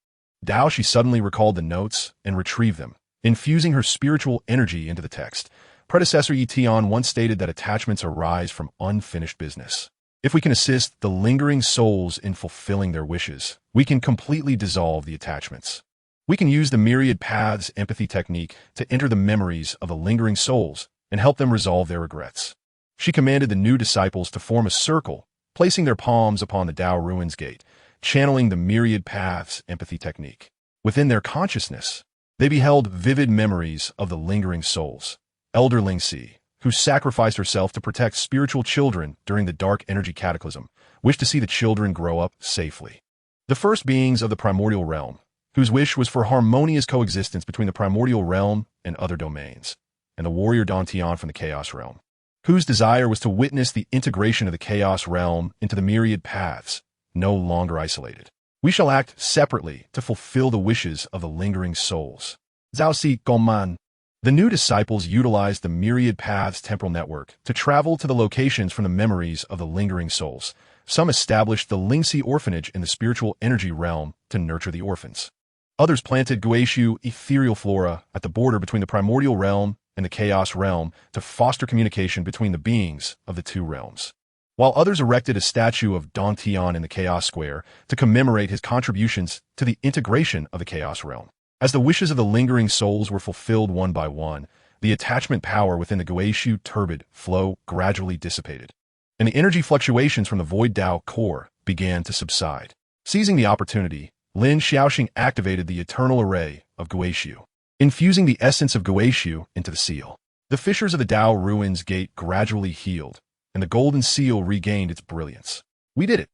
Daoxi suddenly recalled the notes and retrieved them, infusing her spiritual energy into the text. Predecessor Yi Tian once stated that attachments arise from unfinished business. If we can assist the lingering souls in fulfilling their wishes, we can completely dissolve the attachments. We can use the myriad paths empathy technique to enter the memories of the lingering souls and help them resolve their regrets. She commanded the new disciples to form a circle, placing their palms upon the Tao Ruins Gate, channeling the myriad paths empathy technique. Within their consciousness, they beheld vivid memories of the lingering souls. Elder Lingxi, who sacrificed herself to protect spiritual children during the dark energy cataclysm, wished to see the children grow up safely. The first beings of the primordial realm, whose wish was for harmonious coexistence between the primordial realm and other domains, and the warrior Dantian from the chaos realm, whose desire was to witness the integration of the chaos realm into the myriad paths, no longer isolated. We shall act separately to fulfill the wishes of the lingering souls. Zhao Si Gongman. The new disciples utilized the myriad paths temporal network to travel to the locations from the memories of the lingering souls. Some established the Lingxi orphanage in the spiritual energy realm to nurture the orphans. Others planted Guishu ethereal flora at the border between the primordial realm and the chaos realm to foster communication between the beings of the two realms. While others erected a statue of Dantian in the Chaos Square to commemorate his contributions to the integration of the Chaos Realm. As the wishes of the lingering souls were fulfilled one by one, the attachment power within the Guishu turbid flow gradually dissipated, and the energy fluctuations from the Void Dao core began to subside. Seizing the opportunity, Lin Xiaoxing activated the eternal array of Guishu, infusing the essence of Guishu into the seal. The fissures of the Dao ruins gate gradually healed, and the golden seal regained its brilliance. We did it!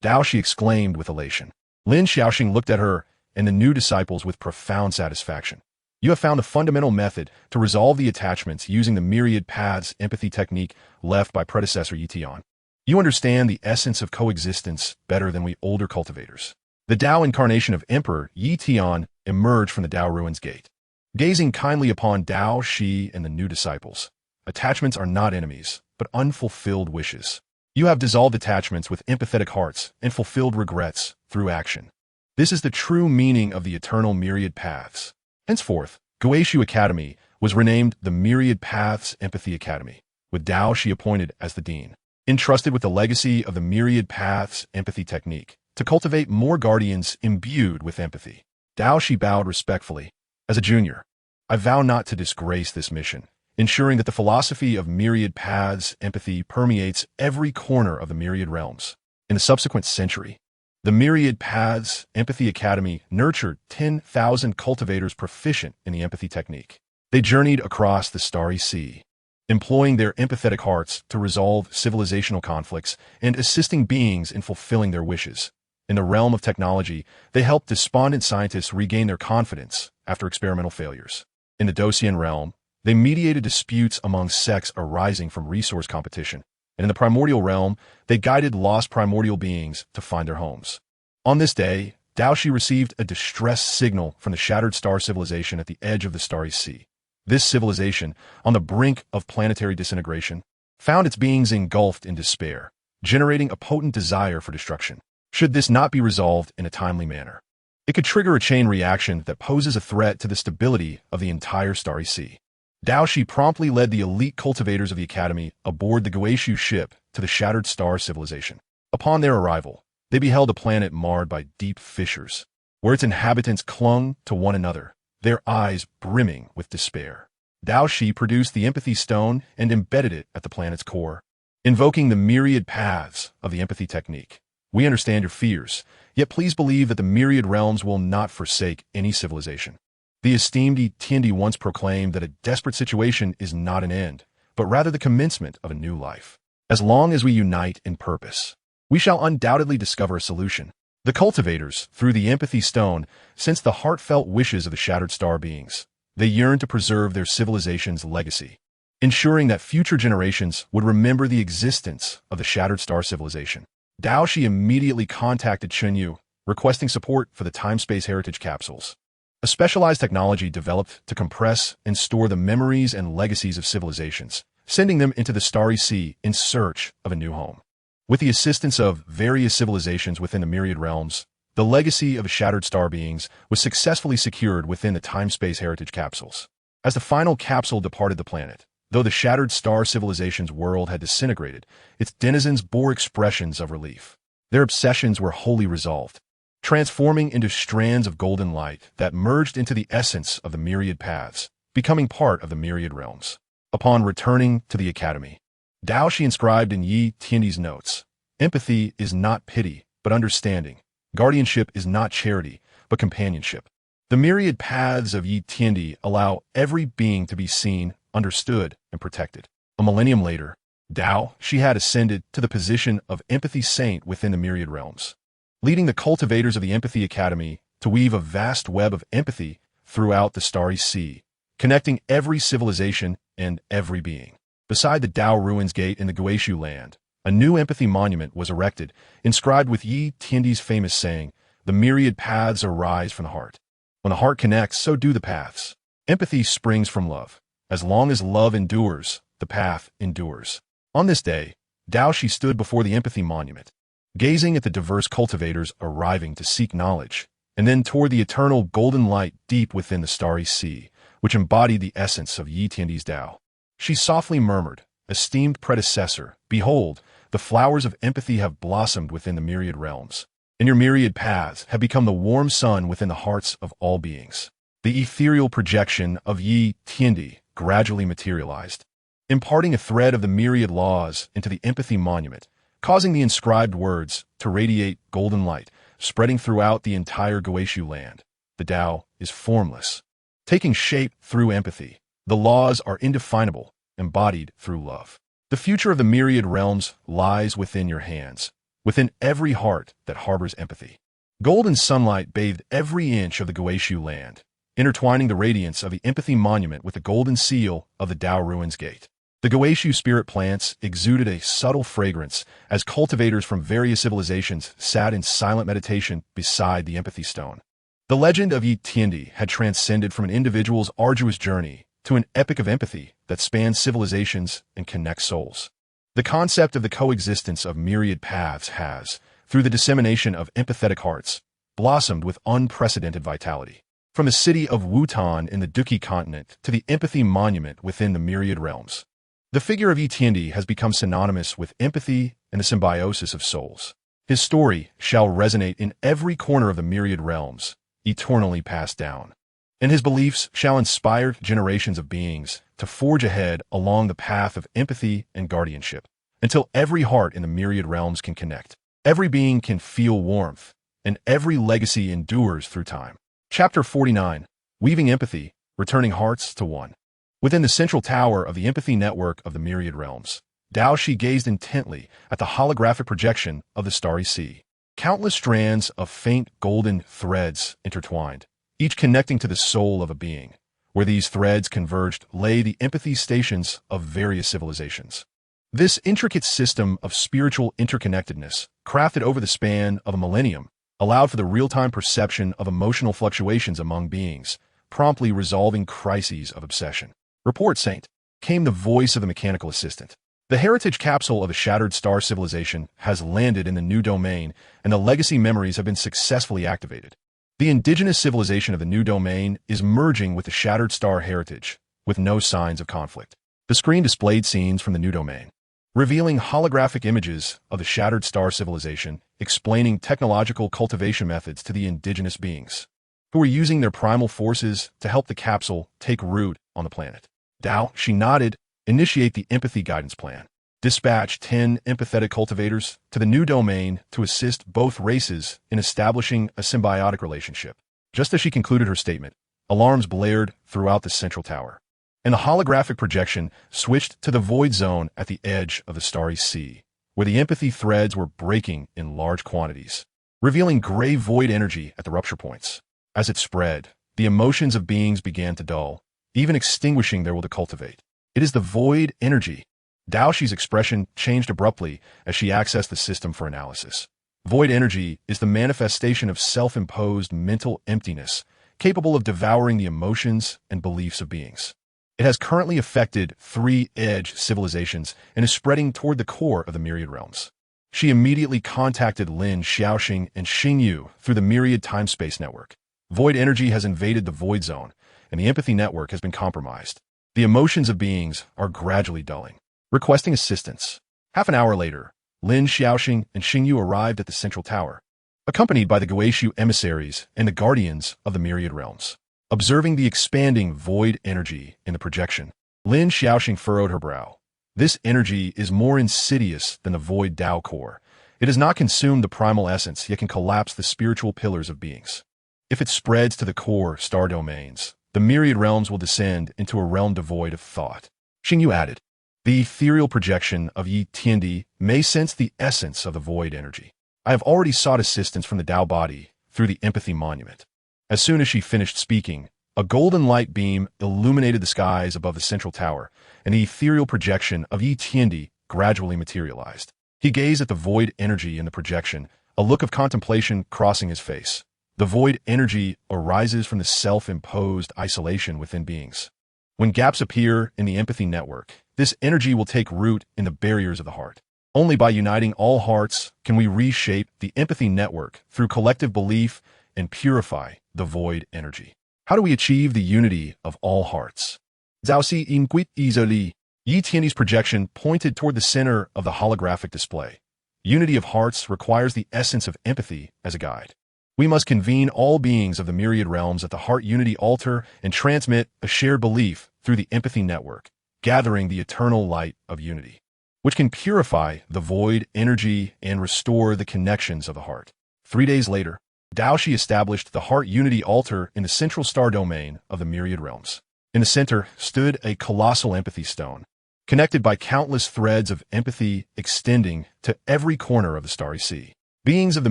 Dao Shi exclaimed with elation. Lin Xiaoxing looked at her and the new disciples with profound satisfaction. You have found a fundamental method to resolve the attachments using the myriad paths empathy technique left by predecessor Yi Tian. You understand the essence of coexistence better than we older cultivators. The Dao incarnation of Emperor Yi Tian emerged from the Dao ruins gate. Gazing kindly upon Dao Shi and the new disciples, attachments are not enemies, but unfulfilled wishes. You have dissolved attachments with empathetic hearts and fulfilled regrets through action. This is the true meaning of the eternal myriad paths. Henceforth, Guishu Academy was renamed the Myriad Paths Empathy Academy, with Dao Shi appointed as the dean, entrusted with the legacy of the Myriad Paths Empathy technique to cultivate more guardians imbued with empathy. Dao Shi bowed respectfully. As a junior, I vow not to disgrace this mission, ensuring that the philosophy of myriad paths empathy permeates every corner of the myriad realms. In the subsequent century, the Myriad Paths Empathy Academy nurtured 10,000 cultivators proficient in the empathy technique. They journeyed across the starry sea, employing their empathetic hearts to resolve civilizational conflicts and assisting beings in fulfilling their wishes. In the realm of technology, they helped despondent scientists regain their confidence after experimental failures. In the Docian realm, they mediated disputes among sects arising from resource competition, and in the primordial realm, they guided lost primordial beings to find their homes. On this day, Dao Shi received a distress signal from the shattered star civilization at the edge of the starry sea. This civilization, on the brink of planetary disintegration, found its beings engulfed in despair, generating a potent desire for destruction. Should this not be resolved in a timely manner, it could trigger a chain reaction that poses a threat to the stability of the entire starry sea. Dao Shi promptly led the elite cultivators of the academy aboard the Guishu ship to the shattered star civilization. Upon their arrival, they beheld a planet marred by deep fissures, where its inhabitants clung to one another, their eyes brimming with despair. Dao Shi produced the empathy stone and embedded it at the planet's core, invoking the myriad paths of the empathy technique. We understand your fears, yet please believe that the myriad realms will not forsake any civilization. The esteemed Tiandi once proclaimed that a desperate situation is not an end, but rather the commencement of a new life. As long as we unite in purpose, we shall undoubtedly discover a solution. The cultivators, through the empathy stone, sensed the heartfelt wishes of the shattered star beings. They yearned to preserve their civilization's legacy, ensuring that future generations would remember the existence of the shattered star civilization. Dao Shi immediately contacted Qingyang, requesting support for the time-space heritage capsules, a specialized technology developed to compress and store the memories and legacies of civilizations, sending them into the starry sea in search of a new home. With the assistance of various civilizations within the myriad realms, the legacy of the shattered star beings was successfully secured within the time-space heritage capsules. As the final capsule departed the planet, though the shattered star civilization's world had disintegrated, its denizens bore expressions of relief. Their obsessions were wholly resolved, transforming into strands of golden light that merged into the essence of the myriad paths, becoming part of the myriad realms. Upon returning to the academy, Dao Shi inscribed in Yi Tiandi's notes, "Empathy is not pity, but understanding. Guardianship is not charity, but companionship." The myriad paths of Yi Tiandi allow every being to be seen, understood, and protected. A millennium later, Dao Shi had ascended to the position of empathy saint within the myriad realms. leading the cultivators of the Empathy Academy to weave a vast web of empathy throughout the starry sea, connecting every civilization and every being. Beside the Dao Ruins Gate in the Guishu land, a new empathy monument was erected, inscribed with Yi Tiandi's famous saying, "The myriad paths arise from the heart. When the heart connects, so do the paths. Empathy springs from love. As long as love endures, the path endures." On this day, Dao Shi stood before the empathy monument, gazing at the diverse cultivators arriving to seek knowledge, and then toward the eternal golden light deep within the starry sea, which embodied the essence of Yi Tiandi's Dao. She softly murmured, "Esteemed predecessor, behold, the flowers of empathy have blossomed within the myriad realms, and your myriad paths have become the warm sun within the hearts of all beings." The ethereal projection of Yi Tiandi gradually materialized, imparting a thread of the myriad laws into the empathy monument, causing the inscribed words to radiate golden light, spreading throughout the entire Guishu land. The Tao is formless, taking shape through empathy. The laws are indefinable, embodied through love. The future of the myriad realms lies within your hands, within every heart that harbors empathy. Golden sunlight bathed every inch of the Guishu land, intertwining the radiance of the empathy monument with the golden seal of the Dao Ruins Gate. The Guishu spirit plants exuded a subtle fragrance as cultivators from various civilizations sat in silent meditation beside the empathy stone. The legend of Yi Tiandi had transcended from an individual's arduous journey to an epic of empathy that spans civilizations and connects souls. The concept of the coexistence of myriad paths has, through the dissemination of empathetic hearts, blossomed with unprecedented vitality. From the city of Wutan in the Duqi continent to the empathy monument within the myriad realms, the figure of Yi Tiandi has become synonymous with empathy and the symbiosis of souls. His story shall resonate in every corner of the myriad realms, eternally passed down, and his beliefs shall inspire generations of beings to forge ahead along the path of empathy and guardianship, until every heart in the myriad realms can connect, every being can feel warmth, and every legacy endures through time. Chapter 49, Weaving Empathy, Returning Hearts to One. Within the central tower of the empathy network of the myriad realms, Dao Shi gazed intently at the holographic projection of the starry sea. Countless strands of faint golden threads intertwined, each connecting to the soul of a being. Where these threads converged lay the empathy stations of various civilizations. This intricate system of spiritual interconnectedness, crafted over the span of a millennium, allowed for the real-time perception of emotional fluctuations among beings, promptly resolving crises of obsession. Report, Saint, came the voice of the mechanical assistant. The heritage capsule of a shattered star civilization has landed in the new domain, and the legacy memories have been successfully activated. The indigenous civilization of the new domain is merging with the shattered star heritage, with no signs of conflict. The screen displayed scenes from the new domain, revealing holographic images of the shattered star civilization, explaining technological cultivation methods to the indigenous beings, who were using their primal forces to help the capsule take root on the planet. Dao Shi nodded. Initiate the empathy guidance plan. Dispatch 10 empathetic cultivators to the new domain to assist both races in establishing a symbiotic relationship. Just as she concluded her statement, alarms blared throughout the central tower, and the holographic projection switched to the void zone at the edge of the starry sea, where the empathy threads were breaking in large quantities, revealing gray void energy at the rupture points. As it spread, the emotions of beings began to dull, even extinguishing their will to cultivate. It is the void energy. Dao Shi's expression changed abruptly as she accessed the system for analysis. Void energy is the manifestation of self-imposed mental emptiness, capable of devouring the emotions and beliefs of beings. It has currently affected 3 edge civilizations and is spreading toward the core of the myriad realms. She immediately contacted Lin Xiaoxing and Xingyu through the myriad time-space network. Void energy has invaded the void zone, and the empathy network has been compromised. The emotions of beings are gradually dulling. Requesting assistance. Half an hour later, Lin Xiaoxing and Xingyu arrived at the central tower, accompanied by the Guishu emissaries and the guardians of the myriad realms. Observing the expanding void energy in the projection, Lin Xiaoxing furrowed her brow. This energy is more insidious than the void Dao core. It does not consume the primal essence, yet can collapse the spiritual pillars of beings. If it spreads to the core star domains, the myriad realms will descend into a realm devoid of thought. Xingyu added, the ethereal projection of Yi Tiandi may sense the essence of the void energy. I have already sought assistance from the Tao body through the empathy monument. As soon as she finished speaking, a golden light beam illuminated the skies above the central tower, and the ethereal projection of Yi Tiandi gradually materialized. He gazed at the void energy in the projection, a look of contemplation crossing his face. The void energy arises from the self-imposed isolation within beings. When gaps appear in the empathy network, this energy will take root in the barriers of the heart. Only by uniting all hearts can we reshape the empathy network through collective belief and purify the void energy. How do we achieve the unity of all hearts? Zhao Si inquit easily. Yi Tianyi's projection pointed toward the center of the holographic display. Unity of hearts requires the essence of empathy as a guide. We must convene all beings of the myriad realms at the Heart Unity altar and transmit a shared belief through the empathy network, gathering the eternal light of unity, which can purify the void energy and restore the connections of the heart. 3 days later, Daoshi established the Heart Unity altar in the central star domain of the myriad realms. In the center stood a colossal empathy stone, connected by countless threads of empathy extending to every corner of the starry sea. Beings of the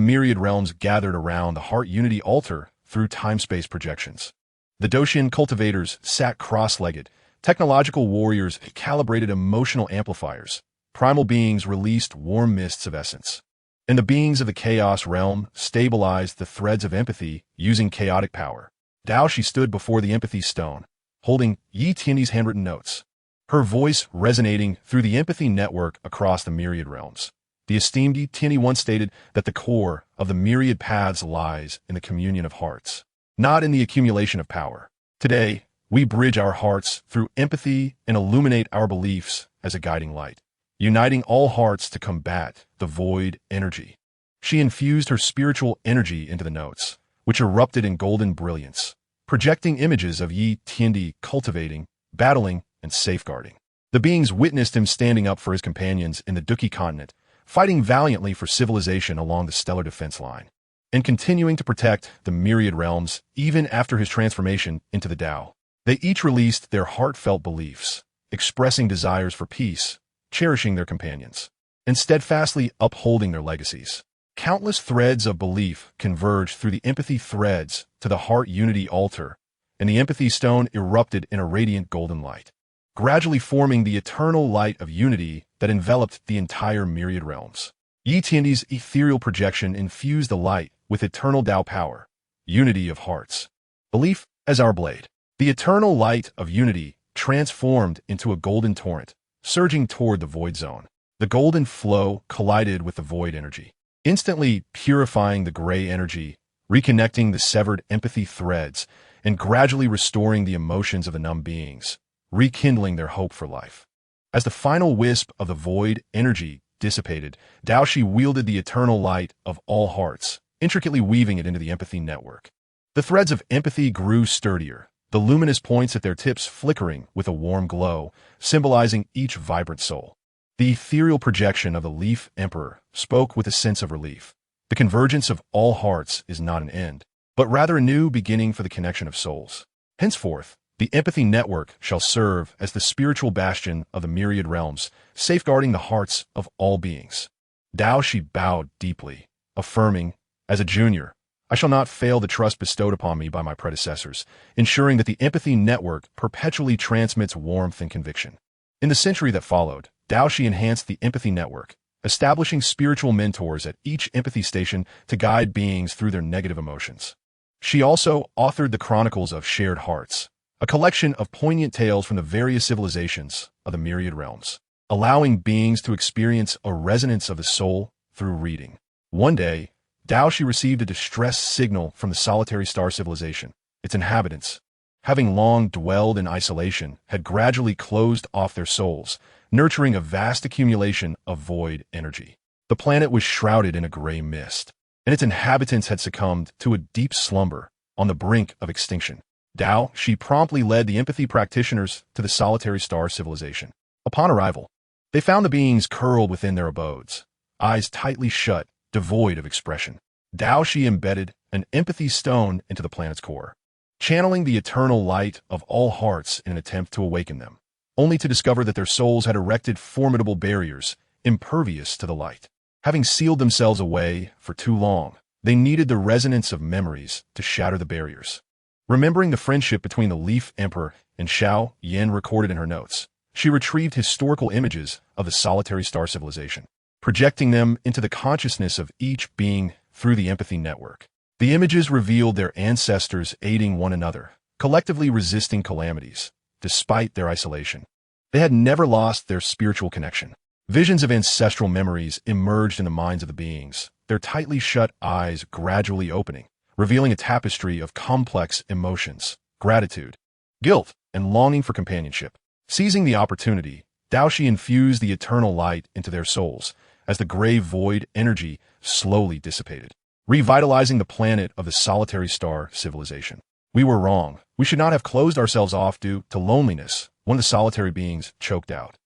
myriad realms gathered around the Heart Unity altar through time-space projections. The Doshin cultivators sat cross-legged. Technological warriors calibrated emotional amplifiers. Primal beings released warm mists of essence. And the beings of the chaos realm stabilized the threads of empathy using chaotic power. Daoshi stood before the empathy stone, holding Yi Tianyi's handwritten notes, her voice resonating through the empathy network across the myriad realms. The esteemed Yi Tianyi once stated that the core of the myriad paths lies in the communion of hearts, not in the accumulation of power. Today, we bridge our hearts through empathy and illuminate our beliefs as a guiding light, uniting all hearts to combat the void energy. She infused her spiritual energy into the notes, which erupted in golden brilliance, projecting images of Yi Tianyi cultivating, battling, and safeguarding. The beings witnessed him standing up for his companions in the Duki continent, fighting valiantly for civilization along the stellar defense line, and continuing to protect the myriad realms even after his transformation into the Tao. They each released their heartfelt beliefs, expressing desires for peace, cherishing their companions, and steadfastly upholding their legacies. Countless threads of belief converged through the empathy threads to the Heart Unity altar, and the empathy stone erupted in a radiant golden light, gradually forming the eternal light of unity that enveloped the entire myriad realms. Yi Tianyi's ethereal projection infused the light with eternal Tao power, unity of hearts. Belief as our blade. The eternal light of unity transformed into a golden torrent, surging toward the void zone. The golden flow collided with the void energy, instantly purifying the gray energy, reconnecting the severed empathy threads, and gradually restoring the emotions of the numb beings, rekindling their hope for life. As the final wisp of the void energy dissipated, Daoshi wielded the eternal light of all hearts, intricately weaving it into the empathy network. The threads of empathy grew sturdier, the luminous points at their tips flickering with a warm glow, symbolizing each vibrant soul. The ethereal projection of the Leaf Emperor spoke with a sense of relief. The convergence of all hearts is not an end, but rather a new beginning for the connection of souls. Henceforth, the empathy network shall serve as the spiritual bastion of the myriad realms, safeguarding the hearts of all beings. Daoshi bowed deeply, affirming, as a junior, I shall not fail the trust bestowed upon me by my predecessors, ensuring that the empathy network perpetually transmits warmth and conviction. In the century that followed, Daoshi enhanced the empathy network, establishing spiritual mentors at each empathy station to guide beings through their negative emotions. She also authored the Chronicles of Shared Hearts, a collection of poignant tales from the various civilizations of the myriad realms, allowing beings to experience a resonance of the soul through reading. One day, Daoshi received a distress signal from the solitary star civilization. Its inhabitants, having long dwelled in isolation, had gradually closed off their souls, nurturing a vast accumulation of void energy. The planet was shrouded in a gray mist, and its inhabitants had succumbed to a deep slumber on the brink of extinction. Daoshi promptly led the empathy practitioners to the solitary star civilization. Upon arrival, they found the beings curled within their abodes, eyes tightly shut, devoid of expression. Daoshi embedded an empathy stone into the planet's core, channeling the eternal light of all hearts in an attempt to awaken them, only to discover that their souls had erected formidable barriers, impervious to the light. Having sealed themselves away for too long, they needed the resonance of memories to shatter the barriers. Remembering the friendship between the Leaf Emperor and Xiao Yin recorded in her notes, she retrieved historical images of the solitary star civilization, projecting them into the consciousness of each being through the empathy network. The images revealed their ancestors aiding one another, collectively resisting calamities, despite their isolation. They had never lost their spiritual connection. Visions of ancestral memories emerged in the minds of the beings, their tightly shut eyes gradually opening, revealing a tapestry of complex emotions, gratitude, guilt, and longing for companionship. Seizing the opportunity, Daoshi infused the eternal light into their souls as the gray void energy slowly dissipated, revitalizing the planet of the solitary star civilization. We were wrong. We should not have closed ourselves off due to loneliness, one of the solitary beings choked out.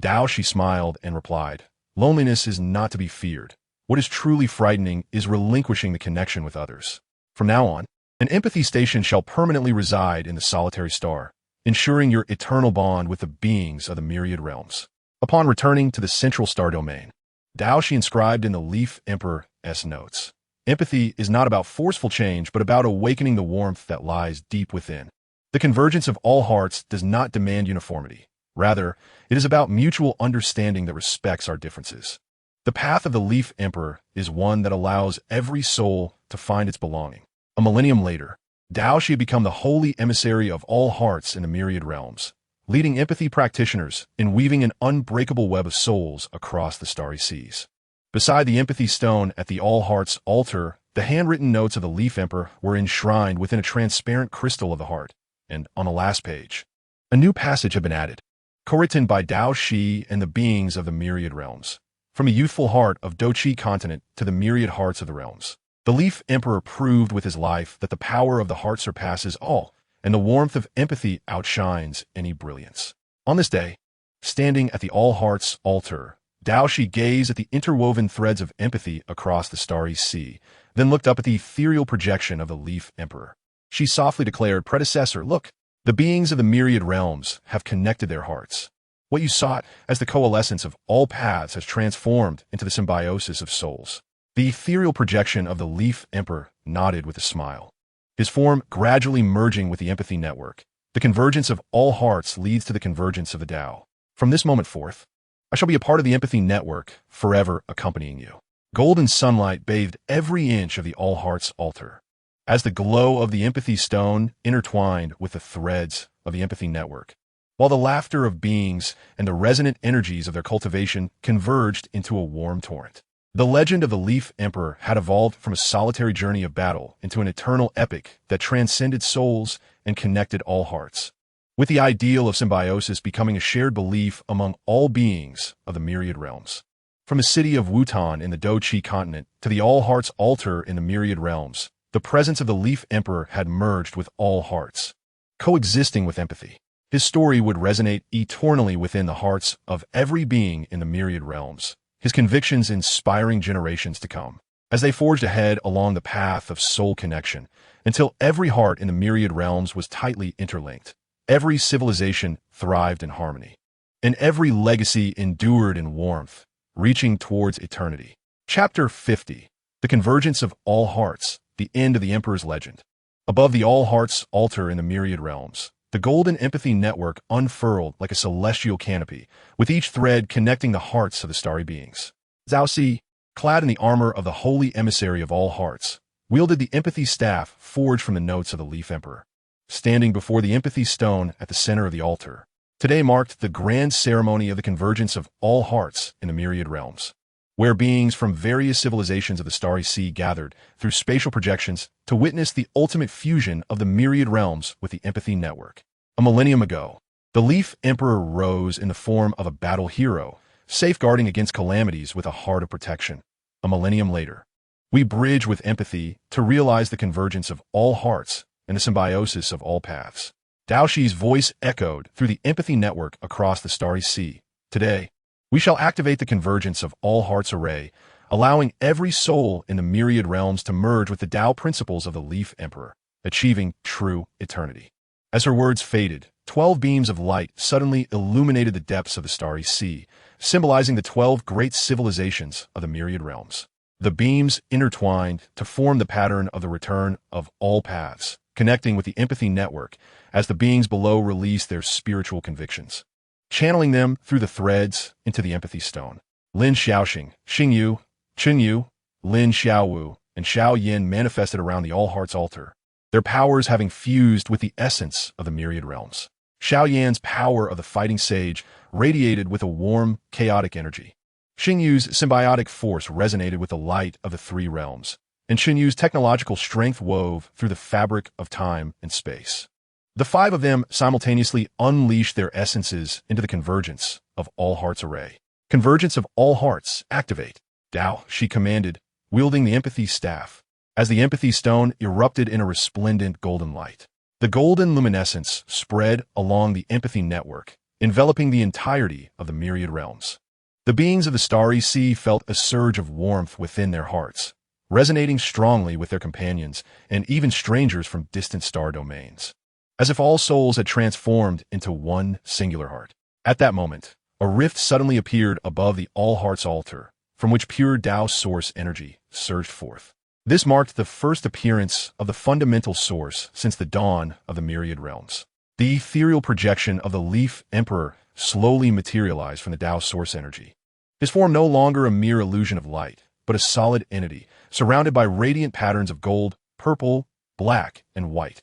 Daoshi smiled and replied, "Loneliness is not to be feared. What is truly frightening is relinquishing the connection with others. From now on, an empathy station shall permanently reside in the solitary star, ensuring your eternal bond with the beings of the myriad realms." Upon returning to the central star domain, Daoshi inscribed in the Leaf Emperor's notes, "Empathy is not about forceful change, but about awakening the warmth that lies deep within. The convergence of all hearts does not demand uniformity. Rather, it is about mutual understanding that respects our differences. The path of the Leaf Emperor is one that allows every soul to find its belonging." A millennium later, Daoshi had become the holy emissary of all hearts in the myriad realms, leading empathy practitioners in weaving an unbreakable web of souls across the starry seas. Beside the empathy stone at the All Hearts altar, the handwritten notes of the Leaf Emperor were enshrined within a transparent crystal of the heart, and on the last page, a new passage had been added, co-written by Dao Shi and the beings of the myriad realms. From a youthful heart of Dochi continent to the myriad hearts of the realms, the Leaf Emperor proved with his life that the power of the heart surpasses all, and the warmth of empathy outshines any brilliance. On this day, standing at the All Hearts altar, Daoshi gazed at the interwoven threads of empathy across the starry sea, then looked up at the ethereal projection of the Leaf Emperor. She softly declared, "Predecessor, look, the beings of the myriad realms have connected their hearts. What you sought as the coalescence of all paths has transformed into the symbiosis of souls." The ethereal projection of the Leaf Emperor nodded with a smile, his form gradually merging with the empathy network. The convergence of all hearts leads to the convergence of the Tao. From this moment forth, I shall be a part of the empathy network, forever accompanying you. Golden sunlight bathed every inch of the All Hearts altar, as the glow of the empathy stone intertwined with the threads of the empathy network, while the laughter of beings and the resonant energies of their cultivation converged into a warm torrent. The legend of the Leaf Emperor had evolved from a solitary journey of battle into an eternal epic that transcended souls and connected all hearts, with the ideal of symbiosis becoming a shared belief among all beings of the myriad realms. From the city of Wutan in the Dochi continent to the All Hearts altar in the myriad realms, the presence of the Leaf Emperor had merged with all hearts, coexisting with empathy. His story would resonate eternally within the hearts of every being in the myriad realms, his convictions inspiring generations to come, as they forged ahead along the path of soul connection, until every heart in the myriad realms was tightly interlinked. Every civilization thrived in harmony, and every legacy endured in warmth, reaching towards eternity. Chapter 50. The Convergence of All Hearts, the End of the Emperor's Legend. Above the All Hearts altar in the myriad realms, the golden empathy network unfurled like a celestial canopy, with each thread connecting the hearts of the starry beings. Zhao Si, clad in the armor of the holy emissary of all hearts, wielded the empathy staff forged from the notes of the Leaf Emperor. Standing before the empathy stone at the center of the altar, today marked the grand ceremony of the convergence of all hearts in the myriad realms, where beings from various civilizations of the starry sea gathered through spatial projections to witness the ultimate fusion of the myriad realms with the empathy network. A millennium ago, the Leaf Emperor rose in the form of a battle hero, safeguarding against calamities with a heart of protection. A millennium later, we bridge with empathy to realize the convergence of all hearts and the symbiosis of all paths. Daoshi's voice echoed through the empathy network across the starry sea. Today, we shall activate the convergence of all hearts array, allowing every soul in the myriad realms to merge with the Tao principles of the Leaf Emperor, achieving true eternity. As her words faded, 12 beams of light suddenly illuminated the depths of the starry sea, symbolizing the 12 great civilizations of the myriad realms. The beams intertwined to form the pattern of the return of all paths, connecting with the empathy network as the beings below release their spiritual convictions, channeling them through the threads into the empathy stone. Lin Xiaoxing, Xingyu, Qinyu, Lin Xiaowu, and Xiao Yin manifested around the All-Hearts altar, their powers having fused with the essence of the myriad realms. Xiao Yan's power of the fighting sage radiated with a warm, chaotic energy. Xingyu's symbiotic force resonated with the light of the three realms, and Qinyu's technological strength wove through the fabric of time and space. The five of them simultaneously unleashed their essences into the convergence of all hearts array. Convergence of all hearts, activate. Dao, she commanded, wielding the empathy staff, as the empathy stone erupted in a resplendent golden light. The golden luminescence spread along the empathy network, enveloping the entirety of the myriad realms. The beings of the starry sea felt a surge of warmth within their hearts, resonating strongly with their companions and even strangers from distant star domains, as if all souls had transformed into one singular heart. At that moment, a rift suddenly appeared above the all-hearts altar, from which pure Tao source energy surged forth. This marked the first appearance of the fundamental source since the dawn of the myriad realms. The ethereal projection of the Leaf Emperor slowly materialized from the Tao source energy. His form no longer a mere illusion of light, but a solid entity, surrounded by radiant patterns of gold, purple, black, and white,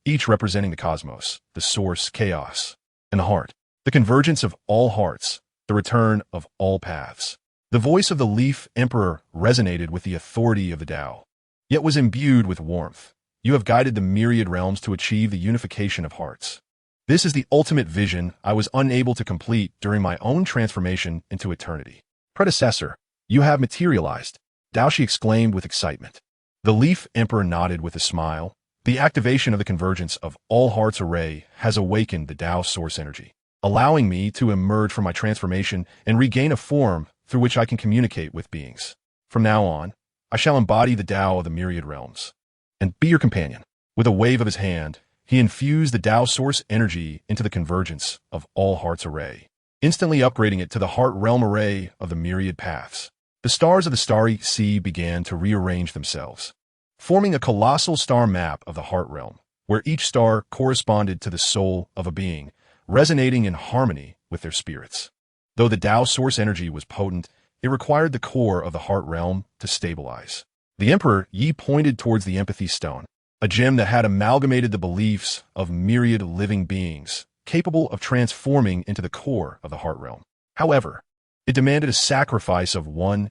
each representing the cosmos, the source, chaos, and the heart, the convergence of all hearts, the return of all paths. The voice of the Leaf Emperor resonated with the authority of the Tao, yet was imbued with warmth. You have guided the myriad realms to achieve the unification of hearts. This is the ultimate vision I was unable to complete during my own transformation into eternity. Predecessor, you have materialized, Daoshi exclaimed with excitement. The Leaf Emperor nodded with a smile. The activation of the convergence of all hearts array has awakened the Tao source energy, allowing me to emerge from my transformation and regain a form through which I can communicate with beings. From now on, I shall embody the Tao of the myriad realms and be your companion. With a wave of his hand, he infused the Tao source energy into the convergence of all hearts array, instantly upgrading it to the heart realm array of the myriad paths. The stars of the starry sea began to rearrange themselves, forming a colossal star map of the heart realm, where each star corresponded to the soul of a being, resonating in harmony with their spirits. Though the Tao source energy was potent, it required the core of the heart realm to stabilize. The Emperor Yi pointed towards the empathy stone, a gem that had amalgamated the beliefs of myriad living beings, capable of transforming into the core of the heart realm. However, it demanded a sacrifice of one's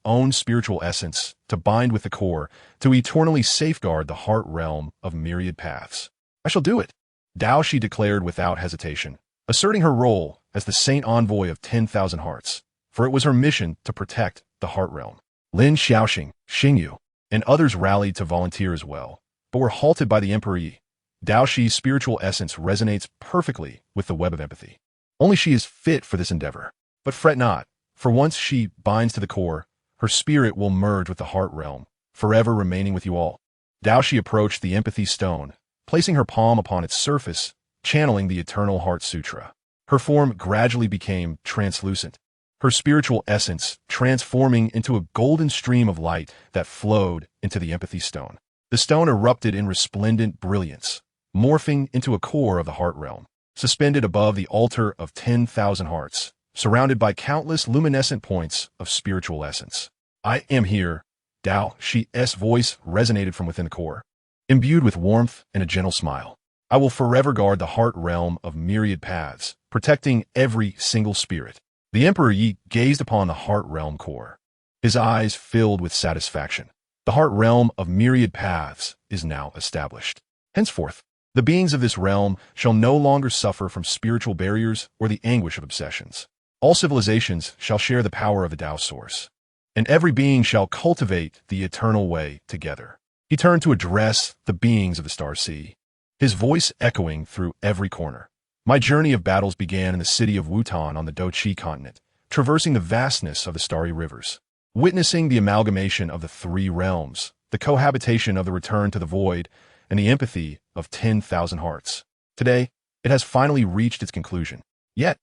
own spiritual essence to bind with the core, to eternally safeguard the heart realm of myriad paths. I shall do it, Dao she declared without hesitation, asserting her role as the saint envoy of 10,000 hearts, for it was her mission to protect the heart realm. Lin Xiaoxing, Xingyu, and others rallied to volunteer as well, but were halted by the Emperor Yi. Dao Shi's spiritual essence resonates perfectly with the web of empathy. Only she is fit for this endeavor. But fret not, for once she binds to the core, her spirit will merge with the heart realm, forever remaining with you all. Dao Shi approached the empathy stone, placing her palm upon its surface, channeling the eternal heart sutra. Her form gradually became translucent, her spiritual essence transforming into a golden stream of light that flowed into the empathy stone. The stone erupted in resplendent brilliance, morphing into a core of the heart realm, suspended above the altar of 10,000 hearts, surrounded by countless luminescent points of spiritual essence. I am here, Dao Shi's voice resonated from within the core, imbued with warmth and a gentle smile. I will forever guard the heart realm of myriad paths, protecting every single spirit. The Emperor Yi gazed upon the heart realm core, his eyes filled with satisfaction. The heart realm of myriad paths is now established. Henceforth, the beings of this realm shall no longer suffer from spiritual barriers or the anguish of obsessions. All civilizations shall share the power of the Tao source, and every being shall cultivate the eternal way together. He turned to address the beings of the Star Sea, his voice echoing through every corner. My journey of battles began in the city of Wutan on the Doqi continent, traversing the vastness of the starry rivers, witnessing the amalgamation of the three realms, the cohabitation of the return to the void, and the empathy of 10,000 hearts. Today, it has finally reached its conclusion. Yet,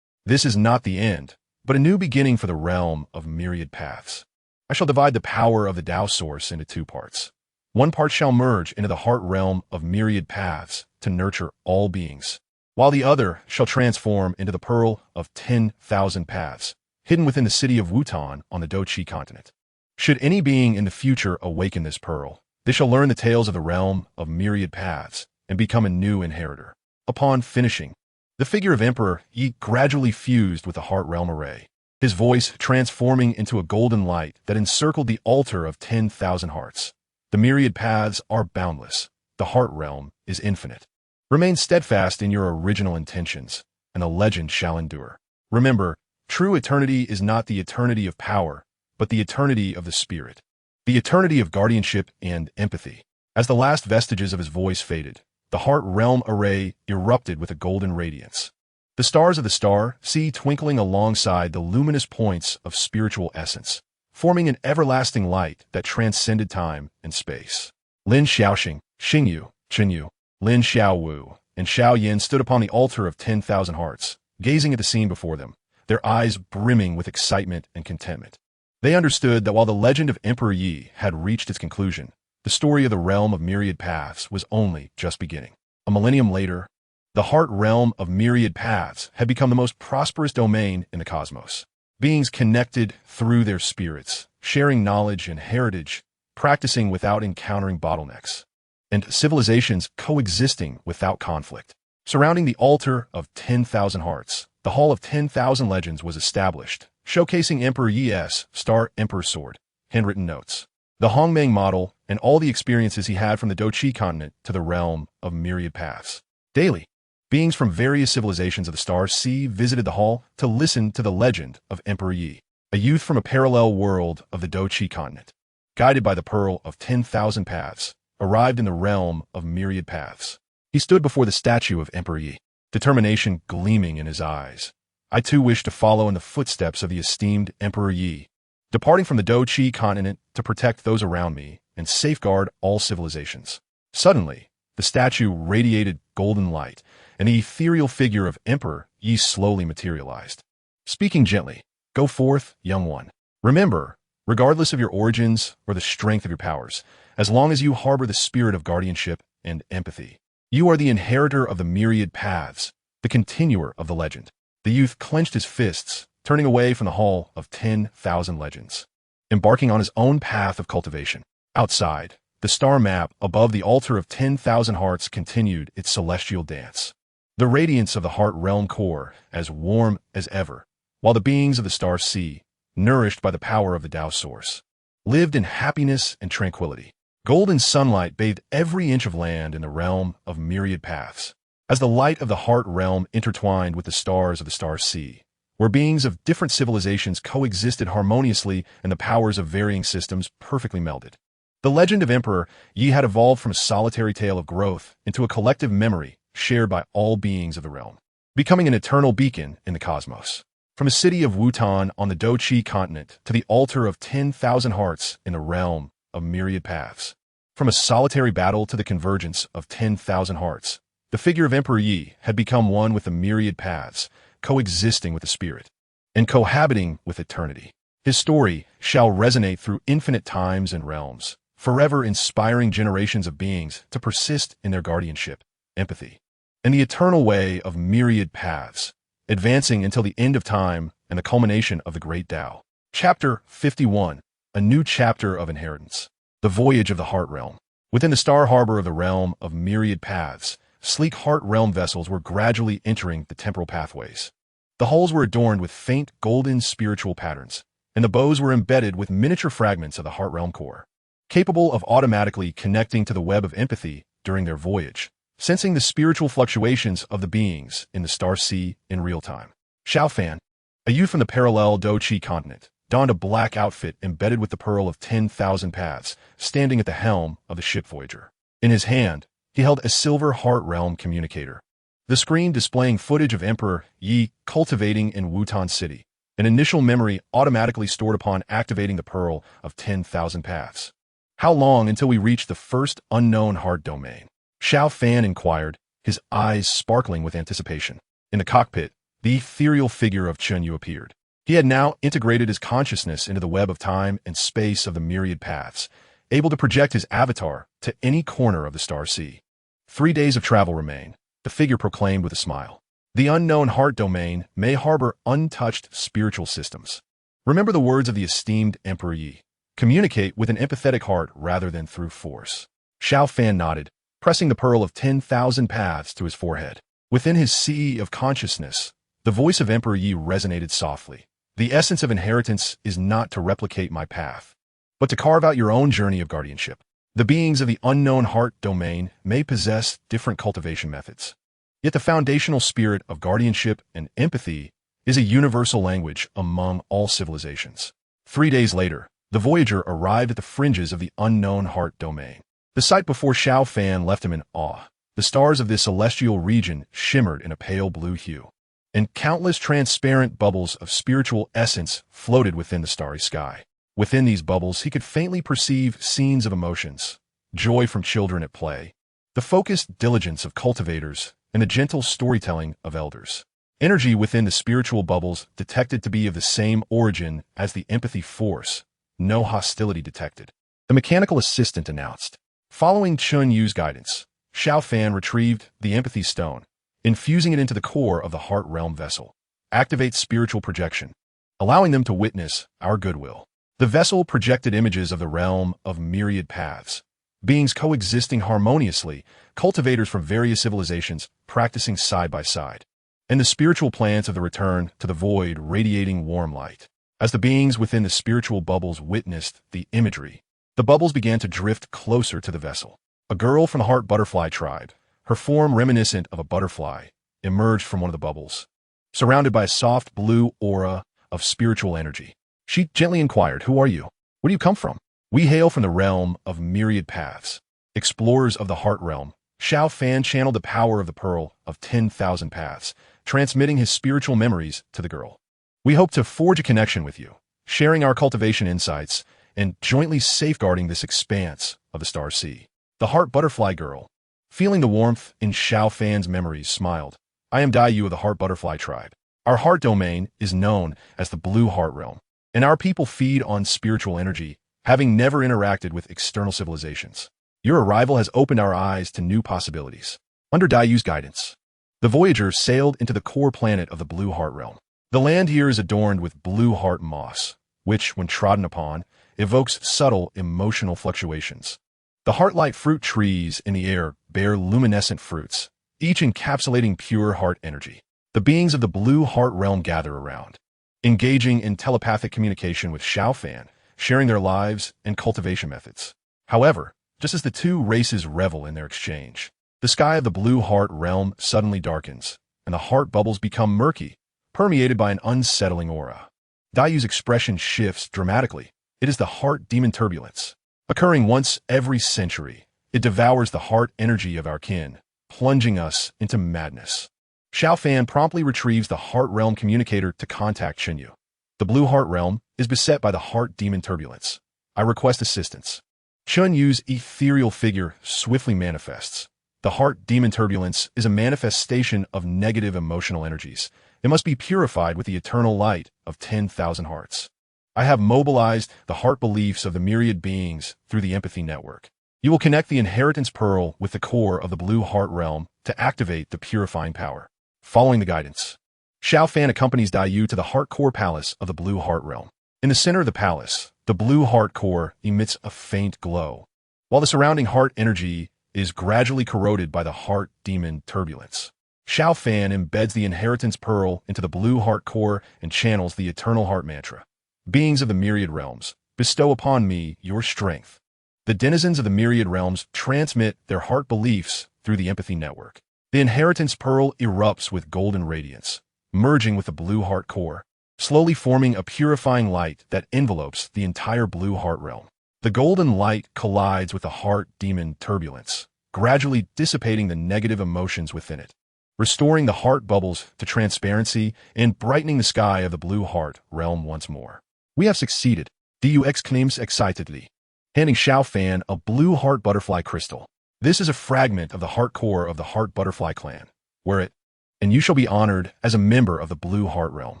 this is not the end. but a new beginning for the realm of myriad paths. I shall divide the power of the Tao source into two parts. One part shall merge into the heart realm of myriad paths to nurture all beings, while the other shall transform into the pearl of 10,000 paths, hidden within the city of Wutan on the Doqi continent. Should any being in the future awaken this pearl, they shall learn the tales of the realm of myriad paths and become a new inheritor. Upon finishing, the figure of Emperor Yi gradually fused with the heart realm array, his voice transforming into a golden light that encircled the altar of 10,000 hearts. The myriad paths are boundless. The heart realm is infinite. Remain steadfast in your original intentions, and the legend shall endure. Remember, true eternity is not the eternity of power, but the eternity of the spirit, the eternity of guardianship and empathy. As the last vestiges of his voice faded, the heart realm array erupted with a golden radiance. The stars of the star sea twinkling alongside the luminous points of spiritual essence, forming an everlasting light that transcended time and space. Lin Xiaoxing, Xingyu, Chenyu, Lin Xiaowu, and Xiaoyin stood upon the altar of 10,000 hearts, gazing at the scene before them, their eyes brimming with excitement and contentment. They understood that while the legend of Emperor Yi had reached its conclusion, the story of the realm of myriad paths was only just beginning. A millennium later, the heart realm of myriad paths had become the most prosperous domain in the cosmos. Beings connected through their spirits, sharing knowledge and heritage, practicing without encountering bottlenecks, and civilizations coexisting without conflict. Surrounding the altar of 10,000 hearts, the Hall of 10,000 Legends was established, showcasing Emperor Yi's Star Emperor Sword, handwritten notes, the Hongmeng model, and all the experiences he had from the Doqi continent to the realm of myriad paths. Daily, beings from various civilizations of the Star Sea visited the hall to listen to the legend of Emperor Yi, a youth from a parallel world of the Doqi continent. Guided by the Pearl of 10,000 Paths, arrived in the realm of myriad paths. He stood before the statue of Emperor Yi, determination gleaming in his eyes. I too wish to follow in the footsteps of the esteemed Emperor Yi, departing from the Doqi continent to protect those around me and safeguard all civilizations. Suddenly, the statue radiated golden light, and the ethereal figure of Emperor Yi slowly materialized. Speaking gently, "Go forth, young one. Remember, regardless of your origins or the strength of your powers, as long as you harbor the spirit of guardianship and empathy, you are the inheritor of the myriad paths, the continuer of the legend." The youth clenched his fists, turning away from the Hall of 10,000 Legends, embarking on his own path of cultivation. Outside, the star map above the altar of 10,000 hearts continued its celestial dance. The radiance of the heart realm core as warm as ever, while the beings of the Star Sea, nourished by the power of the Tao source, lived in happiness and tranquility. Golden sunlight bathed every inch of land in the realm of myriad paths. As the light of the heart realm intertwined with the stars of the Star Sea, where beings of different civilizations coexisted harmoniously and the powers of varying systems perfectly melded. The legend of Emperor Yi had evolved from a solitary tale of growth into a collective memory shared by all beings of the realm, becoming an eternal beacon in the cosmos. From the city of Wutan on the Doqi continent to the altar of 10,000 hearts in the realm of myriad paths, from a solitary battle to the convergence of 10,000 hearts, the figure of Emperor Yi had become one with the myriad paths, coexisting with the spirit, and cohabiting with eternity. His story shall resonate through infinite times and realms, forever inspiring generations of beings to persist in their guardianship, empathy, and the eternal way of myriad paths, advancing until the end of time and the culmination of the great Tao. Chapter 51, a new chapter of inheritance. The voyage of the heart realm. Within the star harbor of the realm of myriad paths, sleek heart realm vessels were gradually entering the temporal pathways. The hulls were adorned with faint golden spiritual patterns, and the bows were embedded with miniature fragments of the heart realm core, capable of automatically connecting to the web of empathy during their voyage, sensing the spiritual fluctuations of the beings in the Star Sea in real time. Xiao Fan, a youth from the parallel Doqi continent, donned a black outfit embedded with the pearl of 10,000 paths, standing at the helm of the ship Voyager. In his hand, he held a silver heart realm communicator, the screen displaying footage of Emperor Yi cultivating in Wutan City, an initial memory automatically stored upon activating the pearl of 10,000 paths. "How long until we reach the first unknown heart domain?" Xiao Fan inquired, his eyes sparkling with anticipation. In the cockpit, the ethereal figure of Chunyu appeared, He had now integrated his consciousness into the web of time and space of the myriad paths, able to project his avatar to any corner of the star sea. 3 days of travel remain, the figure proclaimed with a smile. The unknown heart domain may harbor untouched spiritual systems. Remember the words of the esteemed Emperor Yi. Communicate with an empathetic heart rather than through force. Xiao Fan nodded, pressing the pearl of 10,000 paths to his forehead. Within his sea of consciousness, the voice of Emperor Yi resonated softly. The essence of inheritance is not to replicate my path, but to carve out your own journey of guardianship. The beings of the unknown heart domain may possess different cultivation methods, yet the foundational spirit of guardianship and empathy is a universal language among all civilizations. 3 days later, the voyager arrived at the fringes of the unknown heart domain. The sight before Xiao Fan left him in awe. The stars of this celestial region shimmered in a pale blue hue, and countless transparent bubbles of spiritual essence floated within the starry sky. Within these bubbles, he could faintly perceive scenes of emotions, joy from children at play, the focused diligence of cultivators, and the gentle storytelling of elders. Energy within the spiritual bubbles detected to be of the same origin as the empathy force. No hostility detected. The mechanical assistant announced. Following Chun Yu's guidance, Xiao Fan retrieved the empathy stone, infusing it into the core of the heart realm vessel. Activate spiritual projection, allowing them to witness our goodwill. The vessel projected images of the realm of myriad paths, beings coexisting harmoniously, cultivators from various civilizations practicing side by side, and the spiritual plants of the return to the void radiating warm light. As the beings within the spiritual bubbles witnessed the imagery, the bubbles began to drift closer to the vessel. A girl from the heart butterfly tribe, her form reminiscent of a butterfly, emerged from one of the bubbles, surrounded by a soft blue aura of spiritual energy. She gently inquired, "Who are you? Where do you come from?" "We hail from the realm of myriad paths, explorers of the heart realm." Xiao Fan channeled the power of the pearl of 10,000 paths, transmitting his spiritual memories to the girl. "We hope to forge a connection with you, sharing our cultivation insights and jointly safeguarding this expanse of the star sea." The heart butterfly girl, feeling the warmth in Xiao Fan's memories, smiled. "I am Dai Yu of the heart butterfly tribe. Our heart domain is known as the blue heart realm, and our people feed on spiritual energy, having never interacted with external civilizations. Your arrival has opened our eyes to new possibilities." Under Dai Yu's guidance, the voyager sailed into the core planet of the blue heart realm. The land here is adorned with blue heart moss, which, when trodden upon, evokes subtle emotional fluctuations. The heart-light fruit trees in the air bear luminescent fruits, each encapsulating pure heart energy. The beings of the blue heart realm gather around, engaging in telepathic communication with Xiao Fan, sharing their lives and cultivation methods. However, just as the two races revel in their exchange, the sky of the blue heart realm suddenly darkens, and the heart bubbles become murky, permeated by an unsettling aura. Daiyu's expression shifts dramatically. It is the heart demon turbulence. Occurring once every century, it devours the heart energy of our kin, plunging us into madness. Xiao Fan promptly retrieves the heart realm communicator to contact Qinyu. The blue heart realm is beset by the heart demon turbulence. I request assistance. Chun Yu's ethereal figure swiftly manifests. The heart demon turbulence is a manifestation of negative emotional energies. It must be purified with the eternal light of 10,000 hearts. I have mobilized the heart beliefs of the myriad beings through the empathy network. You will connect the inheritance pearl with the core of the blue heart realm to activate the purifying power. Following the guidance, Xiao Fan accompanies Dai Yu to the heart core palace of the blue heart realm. In the center of the palace, the blue heart core emits a faint glow, while the surrounding heart energy is gradually corroded by the heart demon turbulence. Xiao Fan embeds the inheritance pearl into the blue heart core and channels the eternal heart mantra. Beings of the myriad realms, bestow upon me your strength. The denizens of the myriad realms transmit their heart beliefs through the empathy network. The inheritance pearl erupts with golden radiance, merging with the blue heart core, slowly forming a purifying light that envelopes the entire blue heart realm. The golden light collides with the heart demon turbulence, gradually dissipating the negative emotions within it, restoring the heart bubbles to transparency and brightening the sky of the blue heart realm once more. "We have succeeded," Du exclaims excitedly, handing Xiao Fan a blue heart butterfly crystal. "This is a fragment of the heart core of the heart butterfly clan. Wear it, and you shall be honored as a member of the blue heart realm.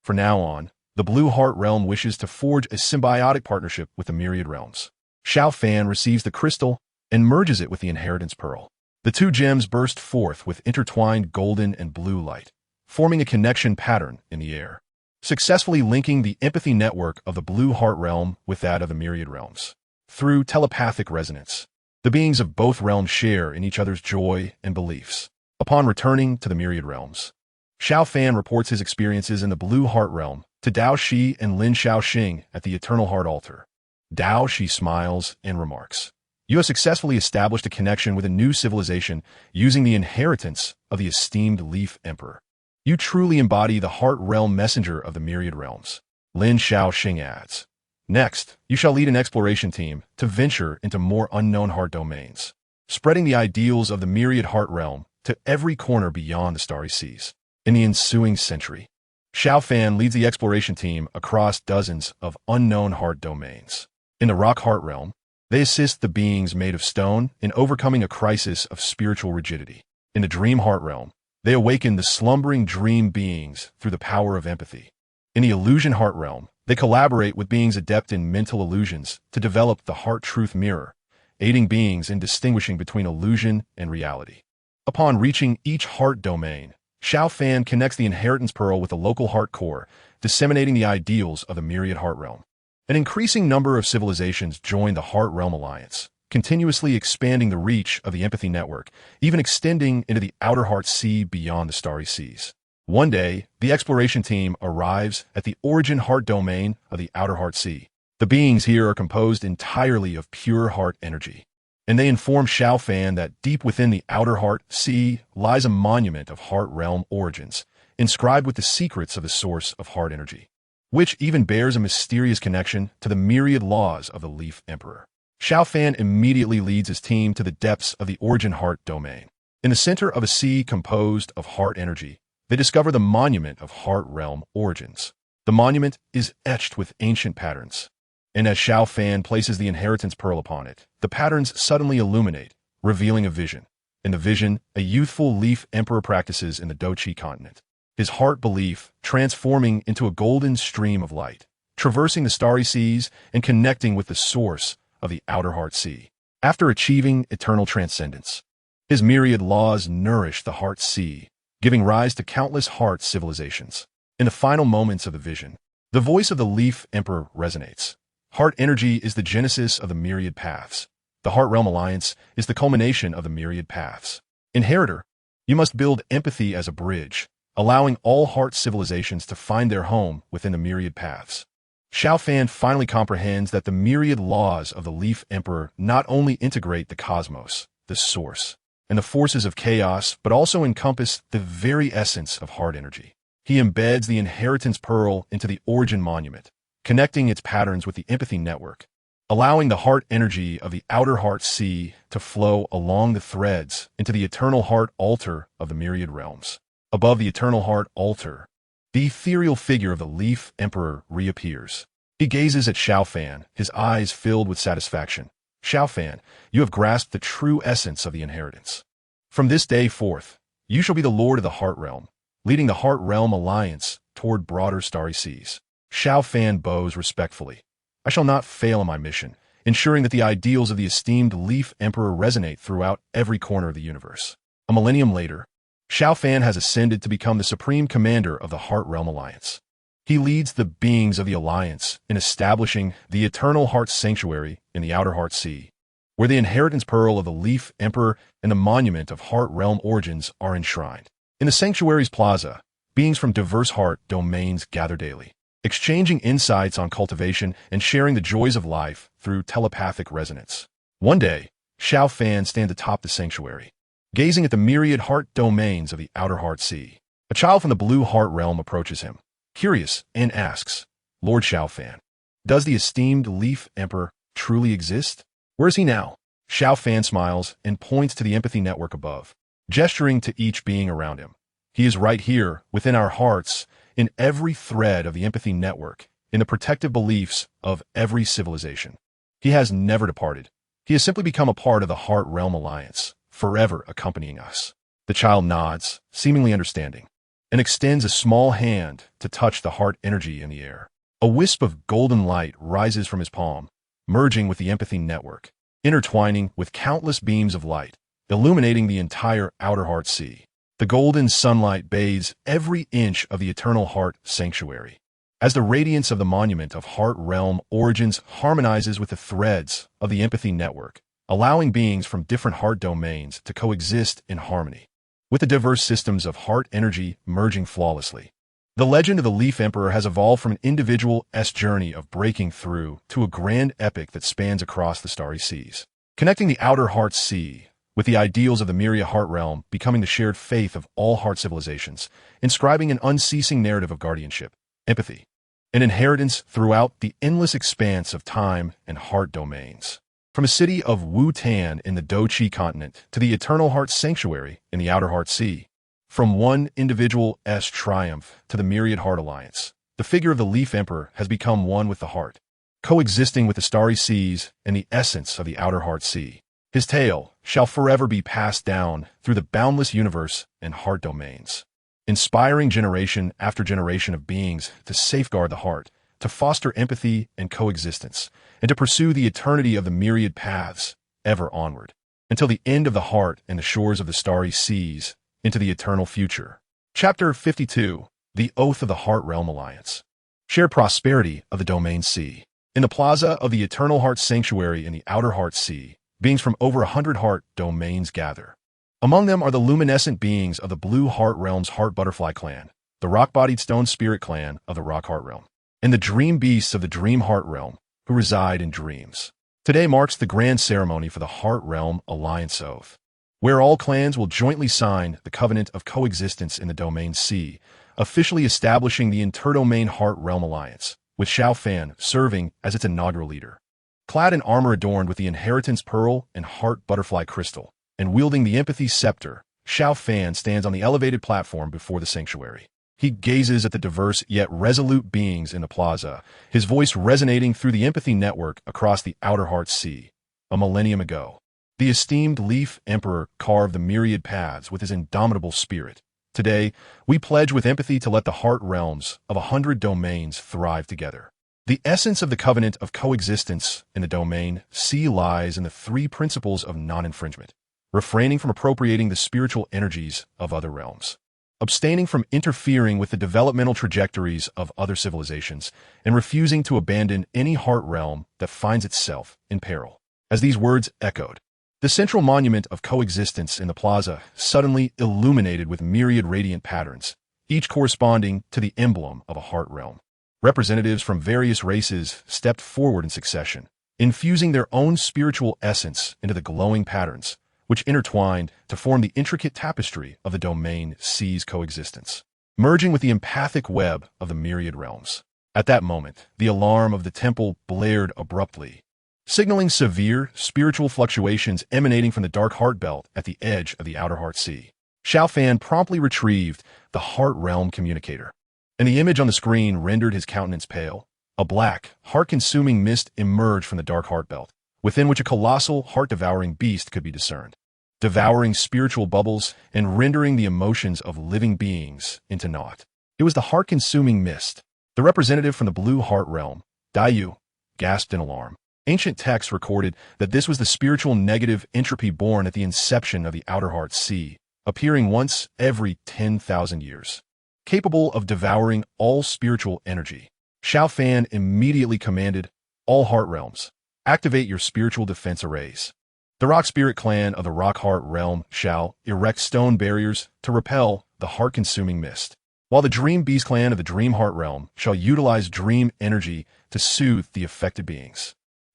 From now on, The Blue Heart Realm wishes to forge a symbiotic partnership with the Myriad Realms. Xiao Fan receives the crystal and merges it with the Inheritance Pearl. The two gems burst forth with intertwined golden and blue light, forming a connection pattern in the air, successfully linking the empathy network of the Blue Heart Realm with that of the Myriad Realms. Through telepathic resonance, the beings of both realms share in each other's joy and beliefs. Upon returning to the Myriad Realms, Xiao Fan reports his experiences in the Blue Heart Realm to Dao Shi and Lin Shaoxing at the Eternal Heart Altar. Dao Shi smiles and remarks, "You have successfully established a connection with a new civilization using the inheritance of the esteemed Leaf Emperor. You truly embody the Heart Realm messenger of the Myriad Realms." Lin Shaoxing adds, "Next, you shall lead an exploration team to venture into more unknown heart domains, spreading the ideals of the Myriad Heart Realm to every corner beyond the starry seas." In the ensuing century, Xiao Fan leads the exploration team across dozens of unknown heart domains. In the Rock Heart Realm, they assist the beings made of stone in overcoming a crisis of spiritual rigidity. In the Dream Heart Realm, they awaken the slumbering dream beings through the power of empathy. In the Illusion Heart Realm, they collaborate with beings adept in mental illusions to develop the Heart Truth Mirror, aiding beings in distinguishing between illusion and reality. Upon reaching each heart domain, Xiao Fan connects the Inheritance Pearl with the local heart core, disseminating the ideals of the Myriad Heart Realm. An increasing number of civilizations join the Heart Realm Alliance, continuously expanding the reach of the empathy network, even extending into the Outer Heart Sea beyond the starry seas. One day, the exploration team arrives at the origin heart domain of the Outer Heart Sea. The beings here are composed entirely of pure heart energy, and they inform Xiao Fan that deep within the Outer Heart Sea lies a monument of Heart Realm origins, inscribed with the secrets of the source of heart energy, which even bears a mysterious connection to the myriad laws of the Leaf Emperor. Xiao Fan immediately leads his team to the depths of the origin heart domain. In the center of a sea composed of heart energy, they discover the monument of Heart Realm origins. The monument is etched with ancient patterns, and as Xiao Fan places the Inheritance Pearl upon it, the patterns suddenly illuminate, revealing a vision. In the vision, a youthful Leaf Emperor practices in the Doqi continent, his heart belief transforming into a golden stream of light, traversing the starry seas and connecting with the source of the Outer Heart Sea. After achieving eternal transcendence, his myriad laws nourish the Heart Sea, giving rise to countless heart civilizations. In the final moments of the vision, the voice of the Leaf Emperor resonates. Heart energy is the genesis of the myriad paths. The Heart Realm Alliance is the culmination of the myriad paths. Inheritor, you must build empathy as a bridge, allowing all heart civilizations to find their home within the myriad paths. Xiao Fan finally comprehends that the myriad laws of the Leaf Emperor not only integrate the cosmos, the source, and the forces of chaos, but also encompass the very essence of heart energy. He embeds the Inheritance Pearl into the origin monument, connecting its patterns with the empathy network, allowing the heart energy of the Outer Heart Sea to flow along the threads into the Eternal Heart Altar of the Myriad Realms. Above the Eternal Heart Altar, the ethereal figure of the Leaf Emperor reappears. He gazes at Xiao Fan, his eyes filled with satisfaction. Xiao Fan, you have grasped the true essence of the inheritance. From this day forth, you shall be the Lord of the Heart Realm, leading the Heart Realm Alliance toward broader starry seas. Xiao Fan bows respectfully. I shall not fail in my mission, ensuring that the ideals of the esteemed Leaf Emperor resonate throughout every corner of the universe. A millennium later, Xiao Fan has ascended to become the supreme commander of the Heart Realm Alliance. He leads the beings of the Alliance in establishing the Eternal Heart Sanctuary in the Outer Heart Sea, where the Inheritance Pearl of the Leaf Emperor and the monument of Heart Realm origins are enshrined. In the sanctuary's plaza, beings from diverse heart domains gather daily, exchanging insights on cultivation and sharing the joys of life through telepathic resonance. One day, Xiao Fan stands atop the sanctuary, gazing at the myriad heart domains of the Outer Heart Sea. A child from the Blue Heart Realm approaches him, curious, and asks, Lord Xiao Fan, does the esteemed Leaf Emperor truly exist? Where is he now? Xiao Fan smiles and points to the empathy network above, gesturing to each being around him. He is right here, within our hearts, in every thread of the empathy network, in the protective beliefs of every civilization. He has never departed. He has simply become a part of the Heart Realm Alliance, forever accompanying us. The child nods, seemingly understanding. and extends a small hand to touch the heart energy in the air. A wisp of golden light rises from his palm, merging with the empathy network, intertwining with countless beams of light, illuminating the entire outer heart sea. The golden sunlight bathes every inch of the eternal heart sanctuary. As the radiance of the monument of heart realm origins harmonizes with the threads of the empathy network, allowing beings from different heart domains to coexist in harmony, with the diverse systems of heart energy merging flawlessly. The legend of the Leaf Emperor has evolved from an individual's journey of breaking through to a grand epic that spans across the starry seas, connecting the outer heart sea with the ideals of the myriad heart realm, becoming the shared faith of all heart civilizations, inscribing an unceasing narrative of guardianship, empathy, and inheritance throughout the endless expanse of time and heart domains. From a city of Wu-Tan in the Do-Chi continent to the eternal heart sanctuary in the outer heart sea, from one individual's triumph to the myriad heart alliance, the figure of the Leaf Emperor has become one with the heart, coexisting with the starry seas and the essence of the outer heart sea. His tale shall forever be passed down through the boundless universe and heart domains, inspiring generation after generation of beings to safeguard the heart, to foster empathy and coexistence, and to pursue the eternity of the myriad paths ever onward, until the end of the heart and the shores of the starry seas, into the eternal future. Chapter 52. The Oath of the Heart Realm Alliance. Shared prosperity of the Domain Sea. In the plaza of the Eternal Heart Sanctuary in the Outer Heart Sea, beings from over 100 heart domains gather. Among them are the luminescent beings of the Blue Heart Realm's Heart Butterfly Clan, the Rock-Bodied Stone Spirit Clan of the Rock Heart Realm, and the Dream Beasts of the Dream Heart Realm, who reside in dreams. Today marks the grand ceremony for the Heart Realm Alliance Oath, where all clans will jointly sign the covenant of coexistence in the Domain Sea, officially establishing the Interdomain Heart Realm Alliance, with Xiao Fan serving as its inaugural leader. Clad in armor adorned with the Inheritance Pearl and Heart Butterfly Crystal, and wielding the Empathy Scepter, Xiao Fan stands on the elevated platform before the sanctuary. He gazes at the diverse yet resolute beings in the plaza, his voice resonating through the empathy network across the Outer Heart Sea. A millennium ago, the esteemed Leaf Emperor carved the myriad paths with his indomitable spirit. Today, we pledge with empathy to let the heart realms of 100 domains thrive together. The essence of the covenant of coexistence in the Domain Sea lies in the three principles of non-infringement: refraining from appropriating the spiritual energies of other realms, abstaining from interfering with the developmental trajectories of other civilizations, and refusing to abandon any heart realm that finds itself in peril. As these words echoed, the central monument of coexistence in the plaza suddenly illuminated with myriad radiant patterns, each corresponding to the emblem of a heart realm. Representatives from various races stepped forward in succession, infusing their own spiritual essence into the glowing patterns, which intertwined to form the intricate tapestry of the Domain Sea's coexistence, merging with the empathic web of the myriad realms. At that moment, the alarm of the temple blared abruptly, signaling severe spiritual fluctuations emanating from the dark heart belt at the edge of the Outer Heart Sea. Xiao Fan promptly retrieved the heart realm communicator, and the image on the screen rendered his countenance pale. A black, heart-consuming mist emerged from the dark heart belt, within which a colossal, heart-devouring beast could be discerned, devouring spiritual bubbles and rendering the emotions of living beings into naught. It was the heart-consuming mist. The representative from the Blue Heart Realm, Daiyu, gasped in alarm. Ancient texts recorded that this was the spiritual negative entropy born at the inception of the Outer Heart Sea, appearing once every 10,000 years, capable of devouring all spiritual energy. Xiao Fan immediately commanded, "All heart realms, activate your spiritual defense arrays." The Rock Spirit Clan of the Rock Heart Realm shall erect stone barriers to repel the heart-consuming mist, while the Dream Beast Clan of the Dream Heart Realm shall utilize dream energy to soothe the affected beings.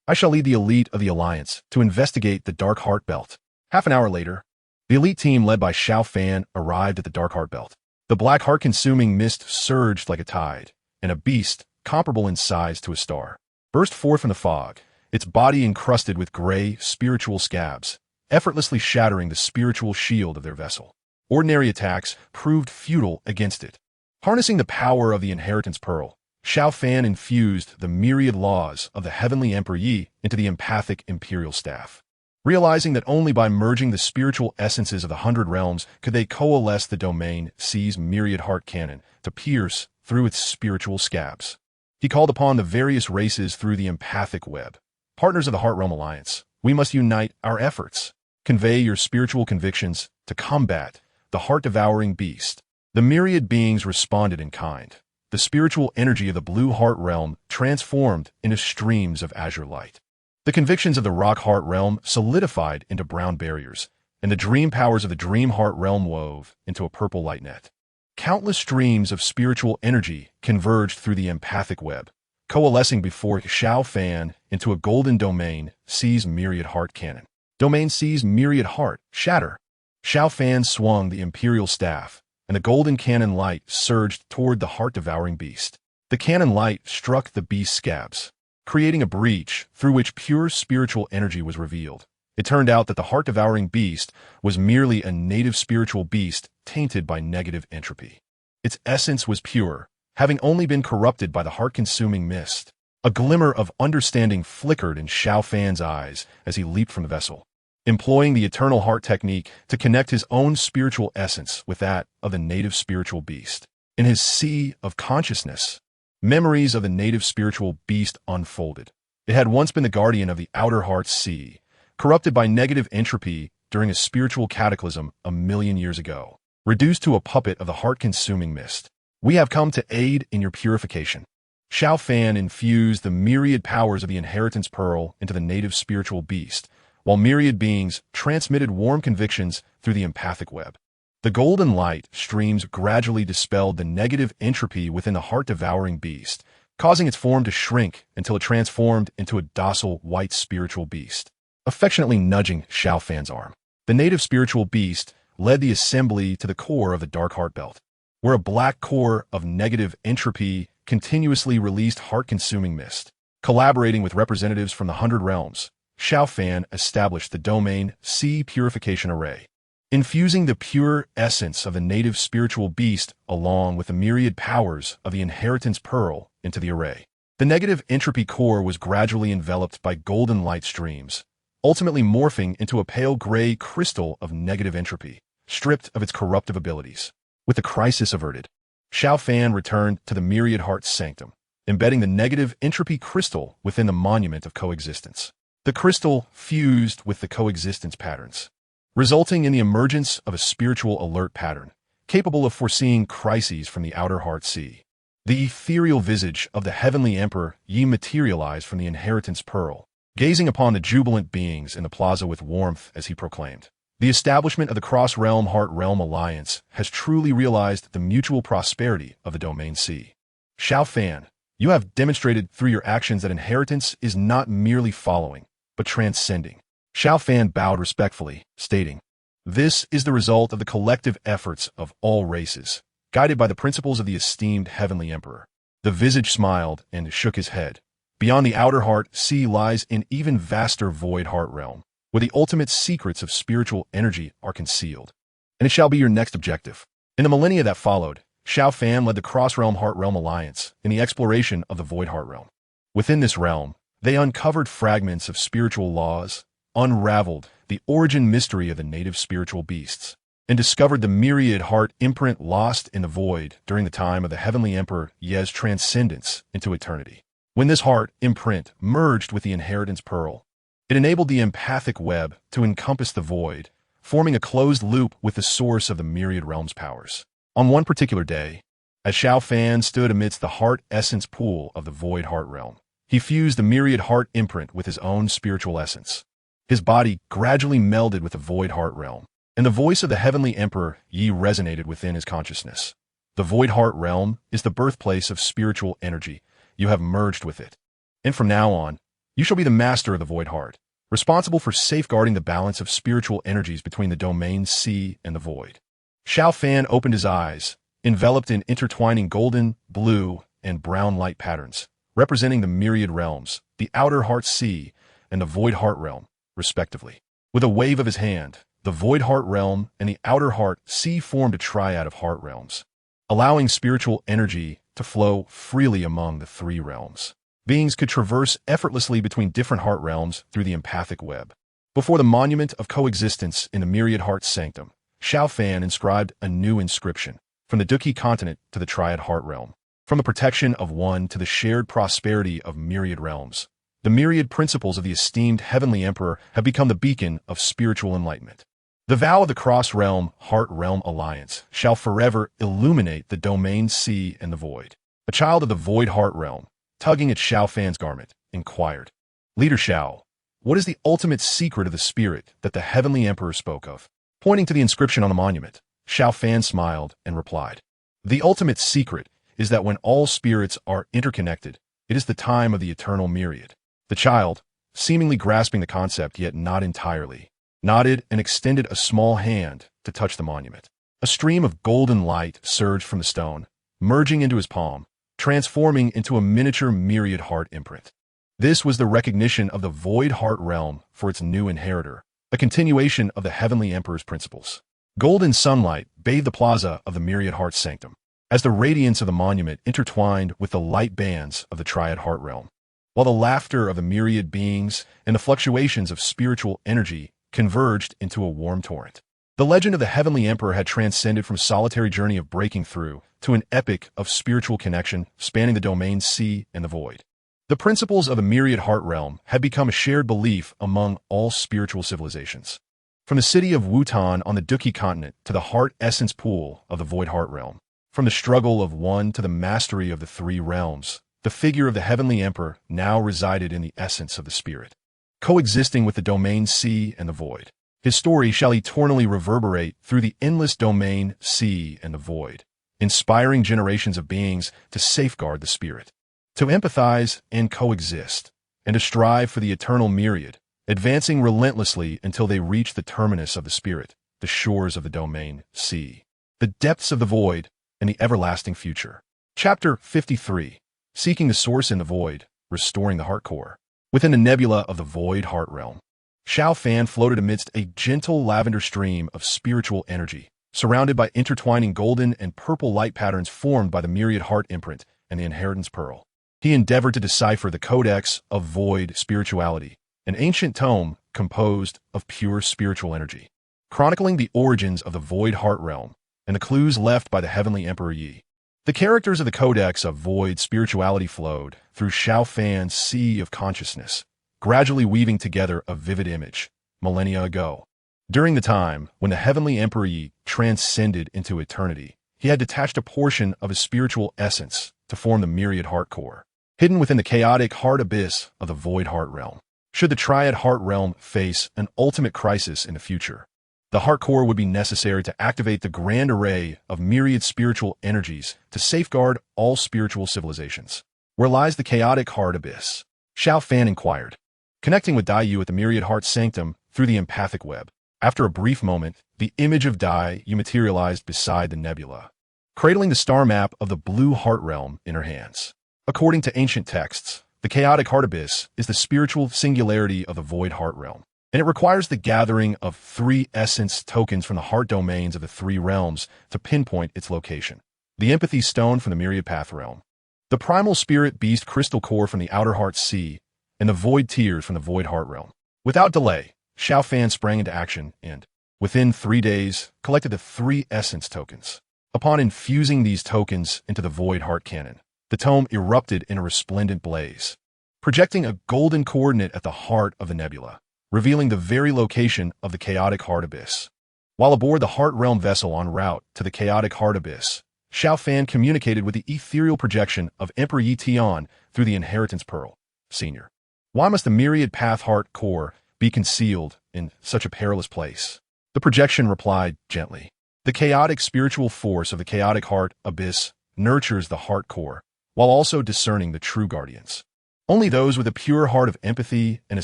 I shall lead the elite of the Alliance to investigate the Dark Heart Belt. Half an hour later, the elite team led by Xiao Fan arrived at the Dark Heart Belt. The black heart-consuming mist surged like a tide, and a beast, comparable in size to a star, burst forth from the fog, its body encrusted with gray, spiritual scabs, effortlessly shattering the spiritual shield of their vessel. Ordinary attacks proved futile against it. Harnessing the power of the Inheritance Pearl, Xiao Fan infused the myriad laws of the Heavenly Emperor Yi into the empathic Imperial Staff. realizing that only by merging the spiritual essences of the 100 realms could they coalesce the domain C's myriad heart Canaan to pierce through its spiritual scabs. He called upon the various races through the empathic web. Partners of the Heart Realm Alliance, we must unite our efforts. Convey your spiritual convictions to combat the heart-devouring beast. The myriad beings responded in kind. The spiritual energy of the blue heart realm transformed into streams of azure light. The convictions of the rock heart realm solidified into brown barriers, and the dream powers of the dream heart realm wove into a purple light net. Countless streams of spiritual energy converged through the empathic web, coalescing before Xiao Fan into a golden domain C's myriad heart Canaan. Domain C's myriad heart, shatter. Xiao Fan swung the imperial staff, and the golden cannon light surged toward the heart-devouring beast. The cannon light struck the beast's scabs, creating a breach through which pure spiritual energy was revealed. It turned out that the heart-devouring beast was merely a native spiritual beast tainted by negative entropy. Its essence was pure, having only been corrupted by the heart-consuming mist. A glimmer of understanding flickered in Xiao Fan's eyes as he leaped from the vessel, employing the eternal heart technique to connect his own spiritual essence with that of the native spiritual beast. In his sea of consciousness, memories of the native spiritual beast unfolded. It had once been the guardian of the outer heart sea, corrupted by negative entropy during a spiritual cataclysm 1,000,000 years ago, reduced to a puppet of the heart-consuming mist. We have come to aid in your purification. Xiao Fan infused the myriad powers of the inheritance pearl into the native spiritual beast, while myriad beings transmitted warm convictions through the empathic web. The golden light streams gradually dispelled the negative entropy within the heart-devouring beast, causing its form to shrink until it transformed into a docile white spiritual beast, affectionately nudging Xiao Fan's arm. The native spiritual beast led the assembly to the core of the dark heart belt, where a black core of negative entropy continuously released heart-consuming mist. Collaborating with representatives from the 100 realms, Xiao Fan established the domain C Purification Array, infusing the pure essence of the native spiritual beast along with the myriad powers of the inheritance pearl into the array. The negative entropy core was gradually enveloped by golden light streams, ultimately morphing into a pale gray crystal of negative entropy, stripped of its corruptive abilities. With the crisis averted, Xiao Fan returned to the myriad heart sanctum, embedding the negative entropy crystal within the monument of coexistence. The crystal fused with the coexistence patterns, resulting in the emergence of a spiritual alert pattern, capable of foreseeing crises from the outer heart sea. The ethereal visage of the heavenly emperor Yi materialized from the inheritance pearl, gazing upon the jubilant beings in the plaza with warmth as he proclaimed, "The establishment of the Cross-Realm Heart Realm Alliance has truly realized the mutual prosperity of the Domain C. Xiao Fan, you have demonstrated through your actions that inheritance is not merely following, but transcending." Xiao Fan bowed respectfully, stating, "This is the result of the collective efforts of all races, guided by the principles of the esteemed Heavenly Emperor." The visage smiled and shook his head. Beyond the outer heart sea lies an even vaster void heart realm, where the ultimate secrets of spiritual energy are concealed. And it shall be your next objective. In the millennia that followed, Xiao Fan led the Cross-Realm Heart Realm Alliance in the exploration of the void heart realm. Within this realm, they uncovered fragments of spiritual laws, unraveled the origin mystery of the native spiritual beasts, and discovered the myriad heart imprint lost in the void during the time of the Heavenly Emperor Ye's transcendence into eternity. When this heart imprint merged with the inheritance pearl, it enabled the empathic web to encompass the void, forming a closed loop with the source of the myriad realm's powers. On one particular day, as Xiao Fan stood amidst the heart essence pool of the void heart realm, he fused the myriad heart imprint with his own spiritual essence. His body gradually melded with the void heart realm, and the voice of the Heavenly Emperor Yi resonated within his consciousness. The void heart realm is the birthplace of spiritual energy. You have merged with it. And from now on, you shall be the master of the void heart, responsible for safeguarding the balance of spiritual energies between the domain C and the void. Xiao Fan opened his eyes, enveloped in intertwining golden, blue, and brown light patterns, representing the myriad realms, the outer heart sea, and the void heart realm, respectively. With a wave of his hand, the void heart realm and the outer heart sea formed a triad of heart realms, allowing spiritual energy to flow freely among the three realms. Beings could traverse effortlessly between different heart realms through the empathic web. Before the monument of coexistence in the myriad heart sanctum, Xiao Fan inscribed a new inscription, from the Duqi continent to the triad heart realm, from the protection of one to the shared prosperity of myriad realms. The myriad principles of the esteemed heavenly emperor have become the beacon of spiritual enlightenment. The vow of the cross-realm, heart-realm alliance shall forever illuminate the domain sea and the void. A child of the void heart realm, tugging at Xiao Fan's garment, inquired, "Leader Xiao, what is the ultimate secret of the spirit that the heavenly emperor spoke of?" Pointing to the inscription on the monument, Xiao Fan smiled and replied, "The ultimate secret is that when all spirits are interconnected, it is the time of the eternal myriad." The child, seemingly grasping the concept yet not entirely, nodded and extended a small hand to touch the monument. A stream of golden light surged from the stone, merging into his palm, transforming into a miniature myriad heart imprint. This was the recognition of the void heart realm for its new inheritor, a continuation of the heavenly emperor's principles. Golden sunlight bathed the plaza of the myriad heart sanctum, as the radiance of the monument intertwined with the light bands of the triad heart realm, while the laughter of the myriad beings and the fluctuations of spiritual energy converged into a warm torrent. The legend of the heavenly emperor had transcended from a solitary journey of breaking through to an epic of spiritual connection spanning the domain sea and the void. The principles of the myriad heart realm had become a shared belief among all spiritual civilizations. From the city of Wutan on the Duqi continent to the heart essence pool of the void heart realm, from the struggle of one to the mastery of the three realms, the figure of the heavenly emperor now resided in the essence of the spirit, coexisting with the domain sea and the void. His story shall eternally reverberate through the endless domain sea and the void, inspiring generations of beings to safeguard the spirit, to empathize and coexist, and to strive for the eternal myriad, advancing relentlessly until they reach the terminus of the spirit, the shores of the domain sea, the depths of the void, and the everlasting future. Chapter 53. Seeking the source in the void, restoring the heart core. Within the nebula of the void heart realm, Xiao Fan floated amidst a gentle lavender stream of spiritual energy, surrounded by intertwining golden and purple light patterns formed by the myriad heart imprint and the inheritance pearl. He endeavored to decipher the Codex of Void Spirituality, an ancient tome composed of pure spiritual energy, chronicling the origins of the void heart realm and the clues left by the heavenly emperor Yi. The characters of the Codex of Void Spirituality flowed through Xiao Fan's sea of consciousness, gradually weaving together a vivid image, millennia ago. During the time when the heavenly emperor Yi transcended into eternity, he had detached a portion of his spiritual essence to form the myriad heart core, hidden within the chaotic heart abyss of the void heart realm. Should the triad heart realm face an ultimate crisis in the future, the heart core would be necessary to activate the grand array of myriad spiritual energies to safeguard all spiritual civilizations. Where lies the chaotic heart abyss? Xiao Fan inquired, connecting with Dai Yu at the myriad heart sanctum through the empathic web. After a brief moment, the image of Dai Yu materialized beside the nebula, cradling the star map of the blue heart realm in her hands. According to ancient texts, the chaotic heart abyss is the spiritual singularity of the void heart realm, and it requires the gathering of 3 essence tokens from the heart domains of the 3 realms to pinpoint its location. The empathy stone from the myriad path realm, the primal spirit beast crystal core from the outer heart sea, and the void tears from the void heart realm. Without delay, Xiao Fan sprang into action and, within 3 days, collected the 3 essence tokens. Upon infusing these tokens into the void heart cannon, the tome erupted in a resplendent blaze, projecting a golden coordinate at the heart of the nebula, revealing the very location of the chaotic heart abyss. While aboard the heart realm vessel en route to the chaotic heart abyss, Xiao Fan communicated with the ethereal projection of Emperor Yi Tian through the inheritance pearl. Senior, why must the myriad path heart core be concealed in such a perilous place? The projection replied gently, the chaotic spiritual force of the chaotic heart abyss nurtures the heart core, while also discerning the true guardians. Only those with a pure heart of empathy and a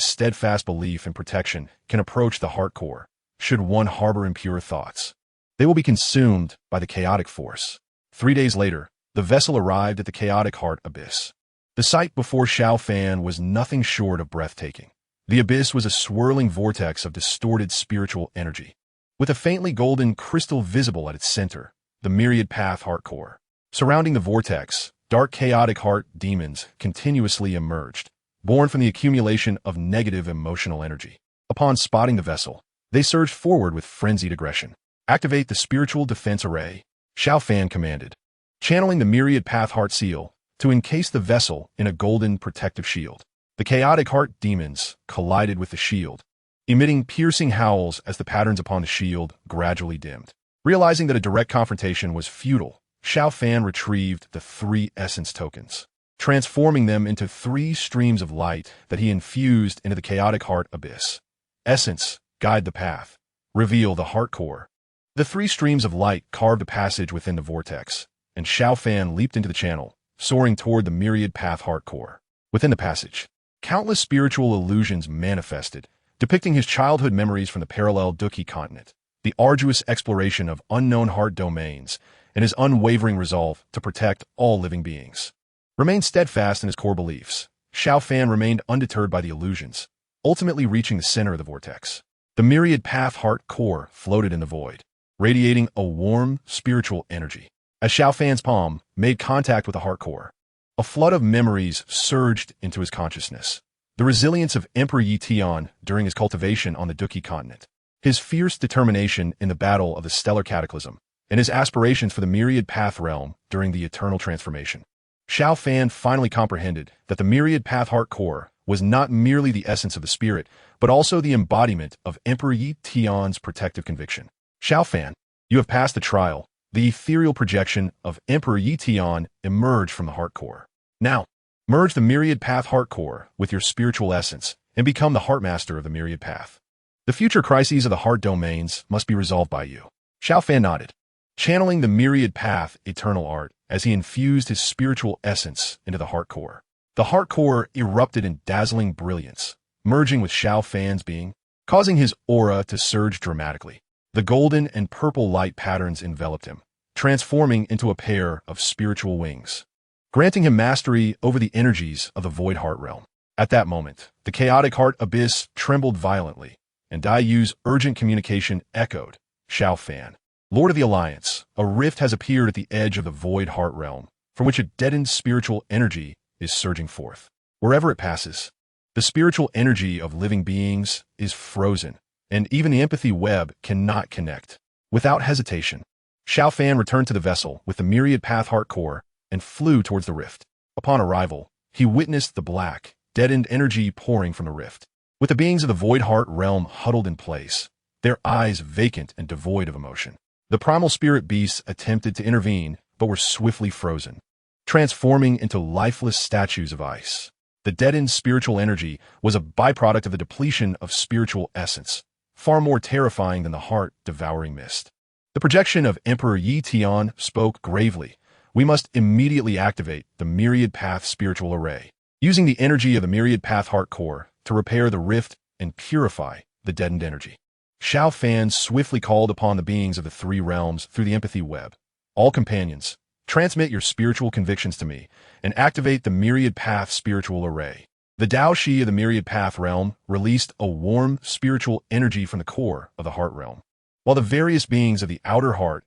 steadfast belief in protection can approach the heart core. Should one harbor impure thoughts, they will be consumed by the chaotic force. 3 days later, the vessel arrived at the chaotic heart abyss. The sight before Xiao Fan was nothing short of breathtaking. The abyss was a swirling vortex of distorted spiritual energy, with a faintly golden crystal visible at its center, the myriad path heart core. Surrounding the vortex, dark chaotic heart demons continuously emerged, born from the accumulation of negative emotional energy. Upon spotting the vessel, they surged forward with frenzied aggression. Activate the spiritual defense array, Xiao Fan commanded, channeling the myriad path heart seal to encase the vessel in a golden protective shield. The chaotic heart demons collided with the shield, emitting piercing howls as the patterns upon the shield gradually dimmed. Realizing that a direct confrontation was futile, Xiao Fan retrieved the 3 essence tokens, transforming them into 3 streams of light that he infused into the chaotic heart abyss. Essence, guide the path. Reveal the heart core. The 3 streams of light carved a passage within the vortex, and Xiao Fan leaped into the channel, soaring toward the myriad path heart core. Within the passage, countless spiritual illusions manifested, depicting his childhood memories from the parallel Duki continent, the arduous exploration of unknown heart domains, and his unwavering resolve to protect all living beings. Remained steadfast in his core beliefs, Xiao Fan remained undeterred by the illusions, ultimately reaching the center of the vortex. The myriad path heart core floated in the void, radiating a warm, spiritual energy. As Xiao Fan's palm made contact with the heart core, a flood of memories surged into his consciousness. The resilience of Emperor Yi Tian during his cultivation on the Duki continent, his fierce determination in the battle of the stellar cataclysm, and his aspirations for the myriad path realm during the eternal transformation. Xiao Fan finally comprehended that the myriad path heart core was not merely the essence of the spirit, but also the embodiment of Emperor Yi Tian's protective conviction. Xiao Fan, you have passed the trial. The ethereal projection of Emperor Yi Tian emerged from the heart core. Now, merge the myriad path heart core with your spiritual essence and become the heart master of the myriad path. The future crises of the heart domains must be resolved by you. Xiao Fan nodded, channeling the myriad path eternal art as he infused his spiritual essence into the heart core. The heart core erupted in dazzling brilliance, merging with Xiao Fan's being, causing his aura to surge dramatically. The golden and purple light patterns enveloped him, transforming into a pair of spiritual wings, granting him mastery over the energies of the void heart realm. At that moment, the chaotic heart abyss trembled violently, and Dai Yu's urgent communication echoed. Xiao Fan, Lord of the Alliance, a rift has appeared at the edge of the void heart realm, from which a deadened spiritual energy is surging forth. Wherever it passes, the spiritual energy of living beings is frozen, and even the empathy web cannot connect. Without hesitation, Xiao Fan returned to the vessel with the myriad path heart core and flew towards the rift. Upon arrival, he witnessed the black, deadened energy pouring from the rift, with the beings of the void heart realm huddled in place, their eyes vacant and devoid of emotion. The primal spirit beasts attempted to intervene, but were swiftly frozen, transforming into lifeless statues of ice. The deadened spiritual energy was a byproduct of the depletion of spiritual essence, far more terrifying than the heart-devouring mist. The projection of Emperor Yi Tian spoke gravely. We must immediately activate the myriad path spiritual array, using the energy of the myriad path heart core to repair the rift and purify the deadened energy. Xiao Fan swiftly called upon the beings of the 3 realms through the empathy web. All companions, transmit your spiritual convictions to me and activate the myriad path spiritual array. The Dao Shi of the myriad path realm released a warm spiritual energy from the core of the heart realm, while the various beings of the outer heart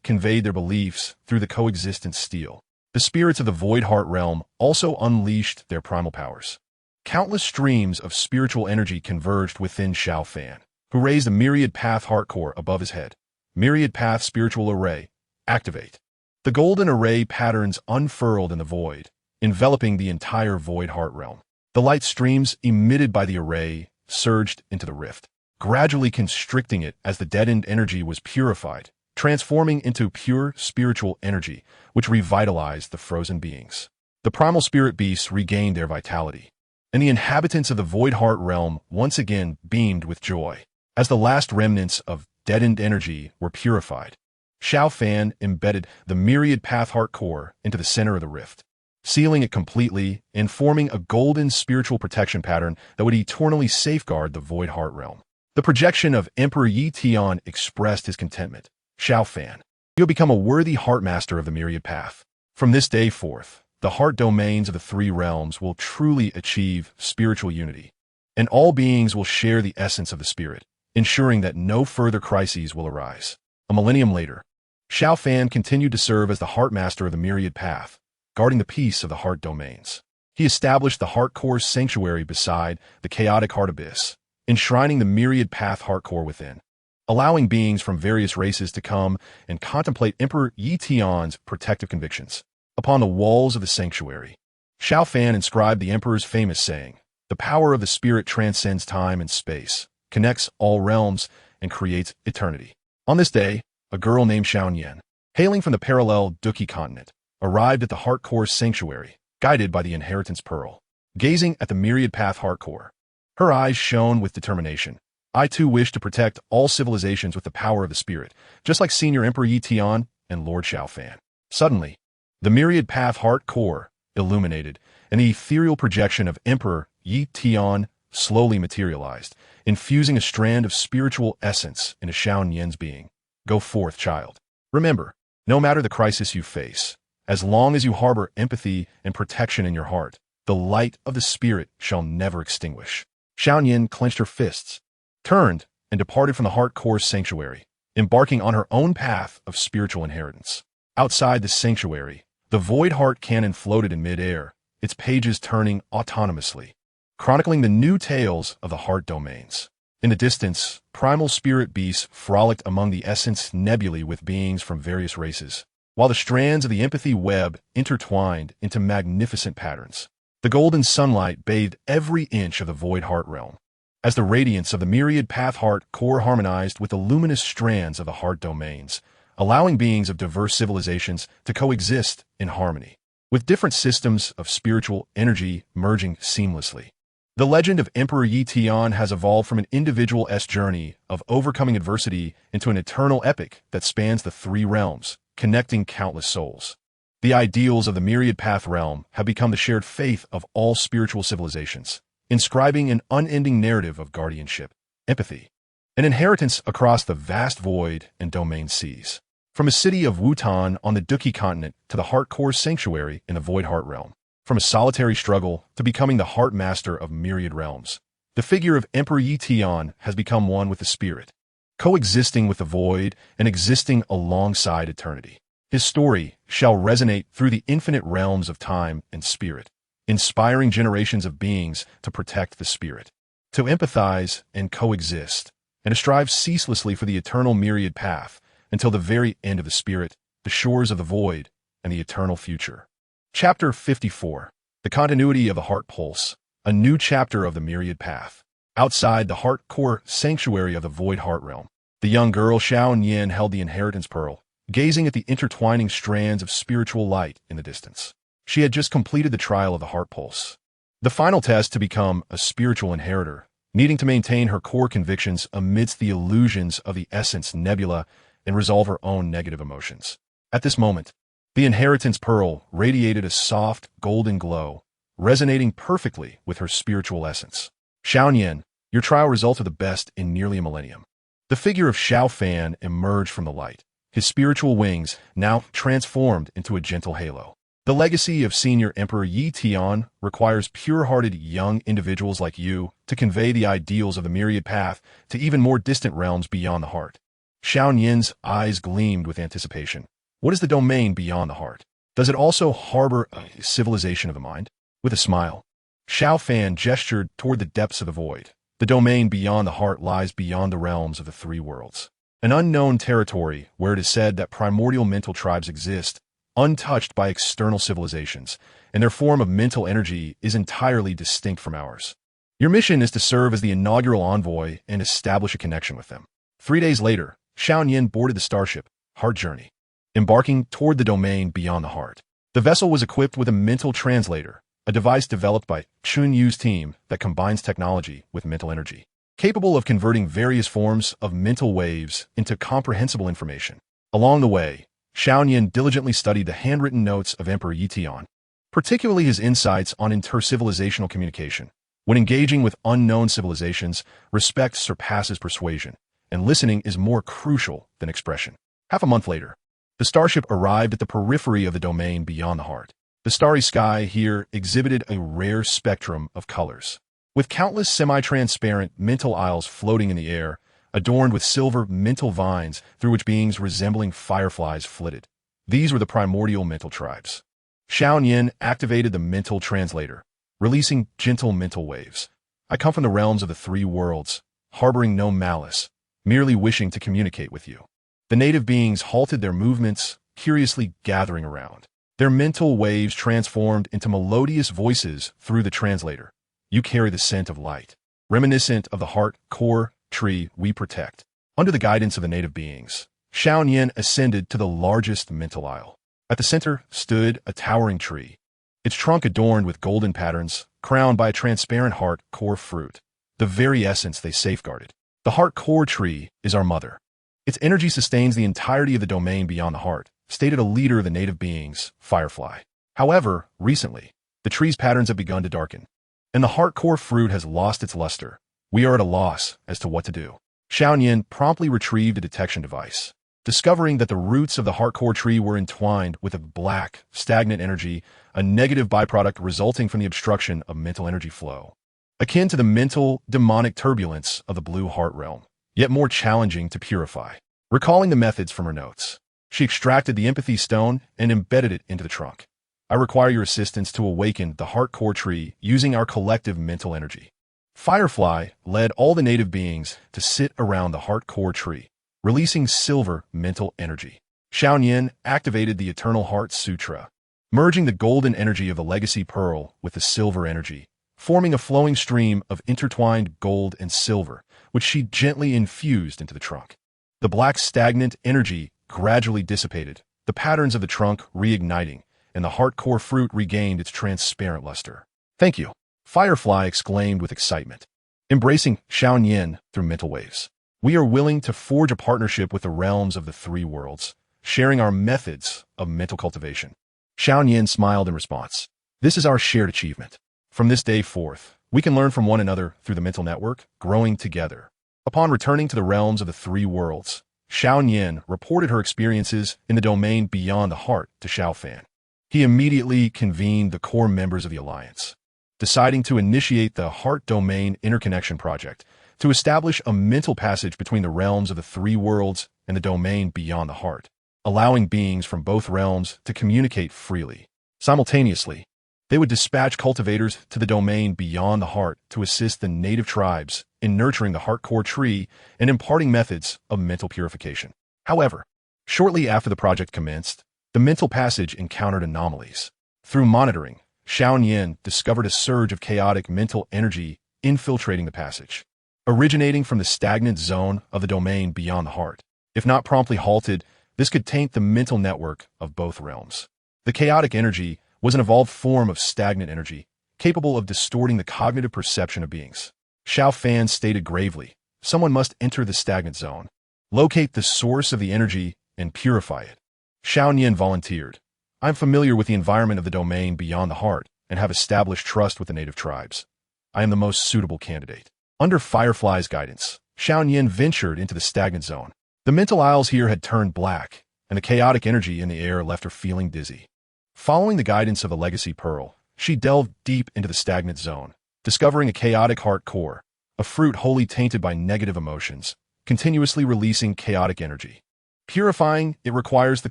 conveyed their beliefs through the coexistence steel. The spirits of the void heart realm also unleashed their primal powers. Countless streams of spiritual energy converged within Xiao Fan, who raised the myriad path heart core above his head. Myriad path spiritual array, activate. The golden array patterns unfurled in the void, enveloping the entire void heart realm. The light streams emitted by the array surged into the rift, gradually constricting it as the deadened energy was purified, transforming into pure spiritual energy, which revitalized the frozen beings. The primal spirit beasts regained their vitality, and the inhabitants of the void heart realm once again beamed with joy. As the last remnants of deadened energy were purified, Xiao Fan embedded the myriad path heart core into the center of the rift, sealing it completely and forming a golden spiritual protection pattern that would eternally safeguard the void heart realm. The projection of Emperor Yi Tian expressed his contentment. Xiao Fan, you have become a worthy heart master of the myriad path. From this day forth, the heart domains of the 3 realms will truly achieve spiritual unity, and all beings will share the essence of the spirit, ensuring that no further crises will arise. A millennium later, Xiao Fan continued to serve as the heart master of the myriad path, guarding the peace of the heart domains. He established the heart core sanctuary beside the chaotic heart abyss, enshrining the myriad path heart core within, allowing beings from various races to come and contemplate Emperor Yi Tian's protective convictions. Upon the walls of the sanctuary, Xiao Fan inscribed the emperor's famous saying, "The power of the spirit transcends time and space, connects all realms, and creates eternity." On this day, a girl named Xiaoyan, hailing from the parallel Duki continent, arrived at the heart core sanctuary, guided by the inheritance pearl. Gazing at the myriad path heart core, her eyes shone with determination. "I too wish to protect all civilizations with the power of the spirit, just like Senior Emperor Yi Tian and Lord Xiao Fan." Suddenly, the myriad path heart core illuminated, and the ethereal projection of Emperor Yi Tian slowly materialized, infusing a strand of spiritual essence into Xiaoyan's being. "Go forth, child. Remember, no matter the crisis you face, as long as you harbor empathy and protection in your heart, the light of the spirit shall never extinguish." Xiaoyan clenched her fists, turned, and departed from the heart core sanctuary, embarking on her own path of spiritual inheritance. Outside the sanctuary, the void heart cannon floated in mid-air, its pages turning autonomously, chronicling the new tales of the heart domains. In the distance, primal spirit beasts frolicked among the essence nebulae with beings from various races, while the strands of the empathy web intertwined into magnificent patterns. The golden sunlight bathed every inch of the void heart realm, as the radiance of the myriad path heart core harmonized with the luminous strands of the heart domains, allowing beings of diverse civilizations to coexist in harmony, with different systems of spiritual energy merging seamlessly. The legend of Emperor Yi Tian has evolved from an individual's journey of overcoming adversity into an eternal epic that spans the three realms, connecting countless souls. The ideals of the myriad path realm have become the shared faith of all spiritual civilizations, inscribing an unending narrative of guardianship, empathy, and inheritance across the vast void and domain seas. From a city of Wutan on the Duki continent to the heart core sanctuary in the void heart realm, from a solitary struggle to becoming the heart master of myriad realms, the figure of Emperor Yi Tian has become one with the spirit, coexisting with the void and existing alongside eternity. His story shall resonate through the infinite realms of time and spirit, inspiring generations of beings to protect the spirit, to empathize and coexist, and to strive ceaselessly for the eternal myriad path until the very end of the spirit, the shores of the void, and the eternal future. Chapter 54. The Continuity of the Heart Pulse, a new chapter of the myriad path. Outside the heart core sanctuary of the void heart realm, the young girl Xiaoyan held the inheritance pearl, gazing at the intertwining strands of spiritual light in the distance. She had just completed the trial of the heart pulse, the final test to become a spiritual inheritor, needing to maintain her core convictions amidst the illusions of the essence nebula and resolve her own negative emotions. At this moment, the inheritance pearl radiated a soft, golden glow, resonating perfectly with her spiritual essence. "Xiaoyan, your trial resulted the best in nearly a millennium." The figure of Xiao Fan emerged from the light, his spiritual wings now transformed into a gentle halo. "The legacy of Senior Emperor Yi Tian requires pure-hearted young individuals like you to convey the ideals of the myriad path to even more distant realms beyond the heart." Xiaoyan's eyes gleamed with anticipation. What is the domain beyond the heart? Does it also harbor a civilization of the mind? With a smile, Xiao Fan gestured toward the depths of the void. "The domain beyond the heart lies beyond the realms of the three worlds, an unknown territory where it is said that primordial mental tribes exist, untouched by external civilizations, and their form of mental energy is entirely distinct from ours. Your mission is to serve as the inaugural envoy and establish a connection with them." 3 days later, Xiaoyan boarded the starship, Heart Journey, embarking toward the domain beyond the heart. The vessel was equipped with a mental translator, a device developed by Qingyang's team that combines technology with mental energy, capable of converting various forms of mental waves into comprehensible information. Along the way, Xiaoyan diligently studied the handwritten notes of Emperor Yi Tian, particularly his insights on intercivilizational communication. When engaging with unknown civilizations, respect surpasses persuasion, and listening is more crucial than expression. Half a month later, the starship arrived at the periphery of the domain beyond the heart. The starry sky here exhibited a rare spectrum of colors, with countless semi-transparent mental isles floating in the air, adorned with silver mental vines through which beings resembling fireflies flitted. These were the primordial mental tribes. Xiaoyan activated the mental translator, releasing gentle mental waves, I come from the realms of the three worlds, harboring no malice, merely wishing to communicate with you. The native beings halted their movements, curiously gathering around. Their mental waves transformed into melodious voices through the translator. You carry the scent of light, reminiscent of the heart core tree we protect. Under the guidance of the native beings, Qingyang ascended to the largest mental aisle. At the center stood a towering tree, its trunk adorned with golden patterns, crowned by a transparent heart core fruit, the very essence they safeguarded. The heart core tree is our mother. Its energy sustains the entirety of the domain beyond the heart, stated a leader of the native beings, Firefly. However, recently, the tree's patterns have begun to darken, and the heart core fruit has lost its luster. We are at a loss as to what to do. Qingyang promptly retrieved a detection device, discovering that the roots of the heart core tree were entwined with a black, stagnant energy, a negative byproduct resulting from the obstruction of mental energy flow, akin to the mental, demonic turbulence of the blue heart realm, yet more challenging to purify. Recalling the methods from her notes, she extracted the empathy stone and embedded it into the trunk. I require your assistance to awaken the heart core tree using our collective mental energy. Firefly led all the native beings to sit around the heart core tree, releasing silver mental energy. Qingyang activated the Eternal Heart Sutra, merging the golden energy of the legacy pearl with the silver energy, forming a flowing stream of intertwined gold and silver, which she gently infused into the trunk. The black stagnant energy gradually dissipated, the patterns of the trunk reigniting, and the heart core fruit regained its transparent luster. Thank you, Firefly exclaimed with excitement, embracing Qingyang through mental waves. We are willing to forge a partnership with the realms of the three worlds, sharing our methods of mental cultivation. Qingyang smiled in response. This is our shared achievement. From this day forth, we can learn from one another through the mental network, growing together. Upon returning to the realms of the three worlds, Qingyang reported her experiences in the domain beyond the heart to Xiaofan. He immediately convened the core members of the alliance, deciding to initiate the Heart Domain Interconnection Project to establish a mental passage between the realms of the three worlds and the domain beyond the heart, allowing beings from both realms to communicate freely. Simultaneously, they would dispatch cultivators to the domain beyond the heart to assist the native tribes in nurturing the heart core tree and imparting methods of mental purification. However, shortly after the project commenced, the mental passage encountered anomalies. Through monitoring, Qingyang discovered a surge of chaotic mental energy infiltrating the passage, originating from the stagnant zone of the domain beyond the heart. If not promptly halted, this could taint the mental network of both realms. The chaotic energy was an evolved form of stagnant energy, capable of distorting the cognitive perception of beings. Xiaofan stated gravely, someone must enter the stagnant zone, locate the source of the energy, and purify it. Qingyang volunteered. I'm familiar with the environment of the domain beyond the heart and have established trust with the native tribes. I am the most suitable candidate. Under Firefly's guidance, Qingyang ventured into the stagnant zone. The mental aisles here had turned black, and the chaotic energy in the air left her feeling dizzy. Following the guidance of the legacy pearl, she delved deep into the stagnant zone, discovering a chaotic heart core, a fruit wholly tainted by negative emotions, continuously releasing chaotic energy. Purifying it requires the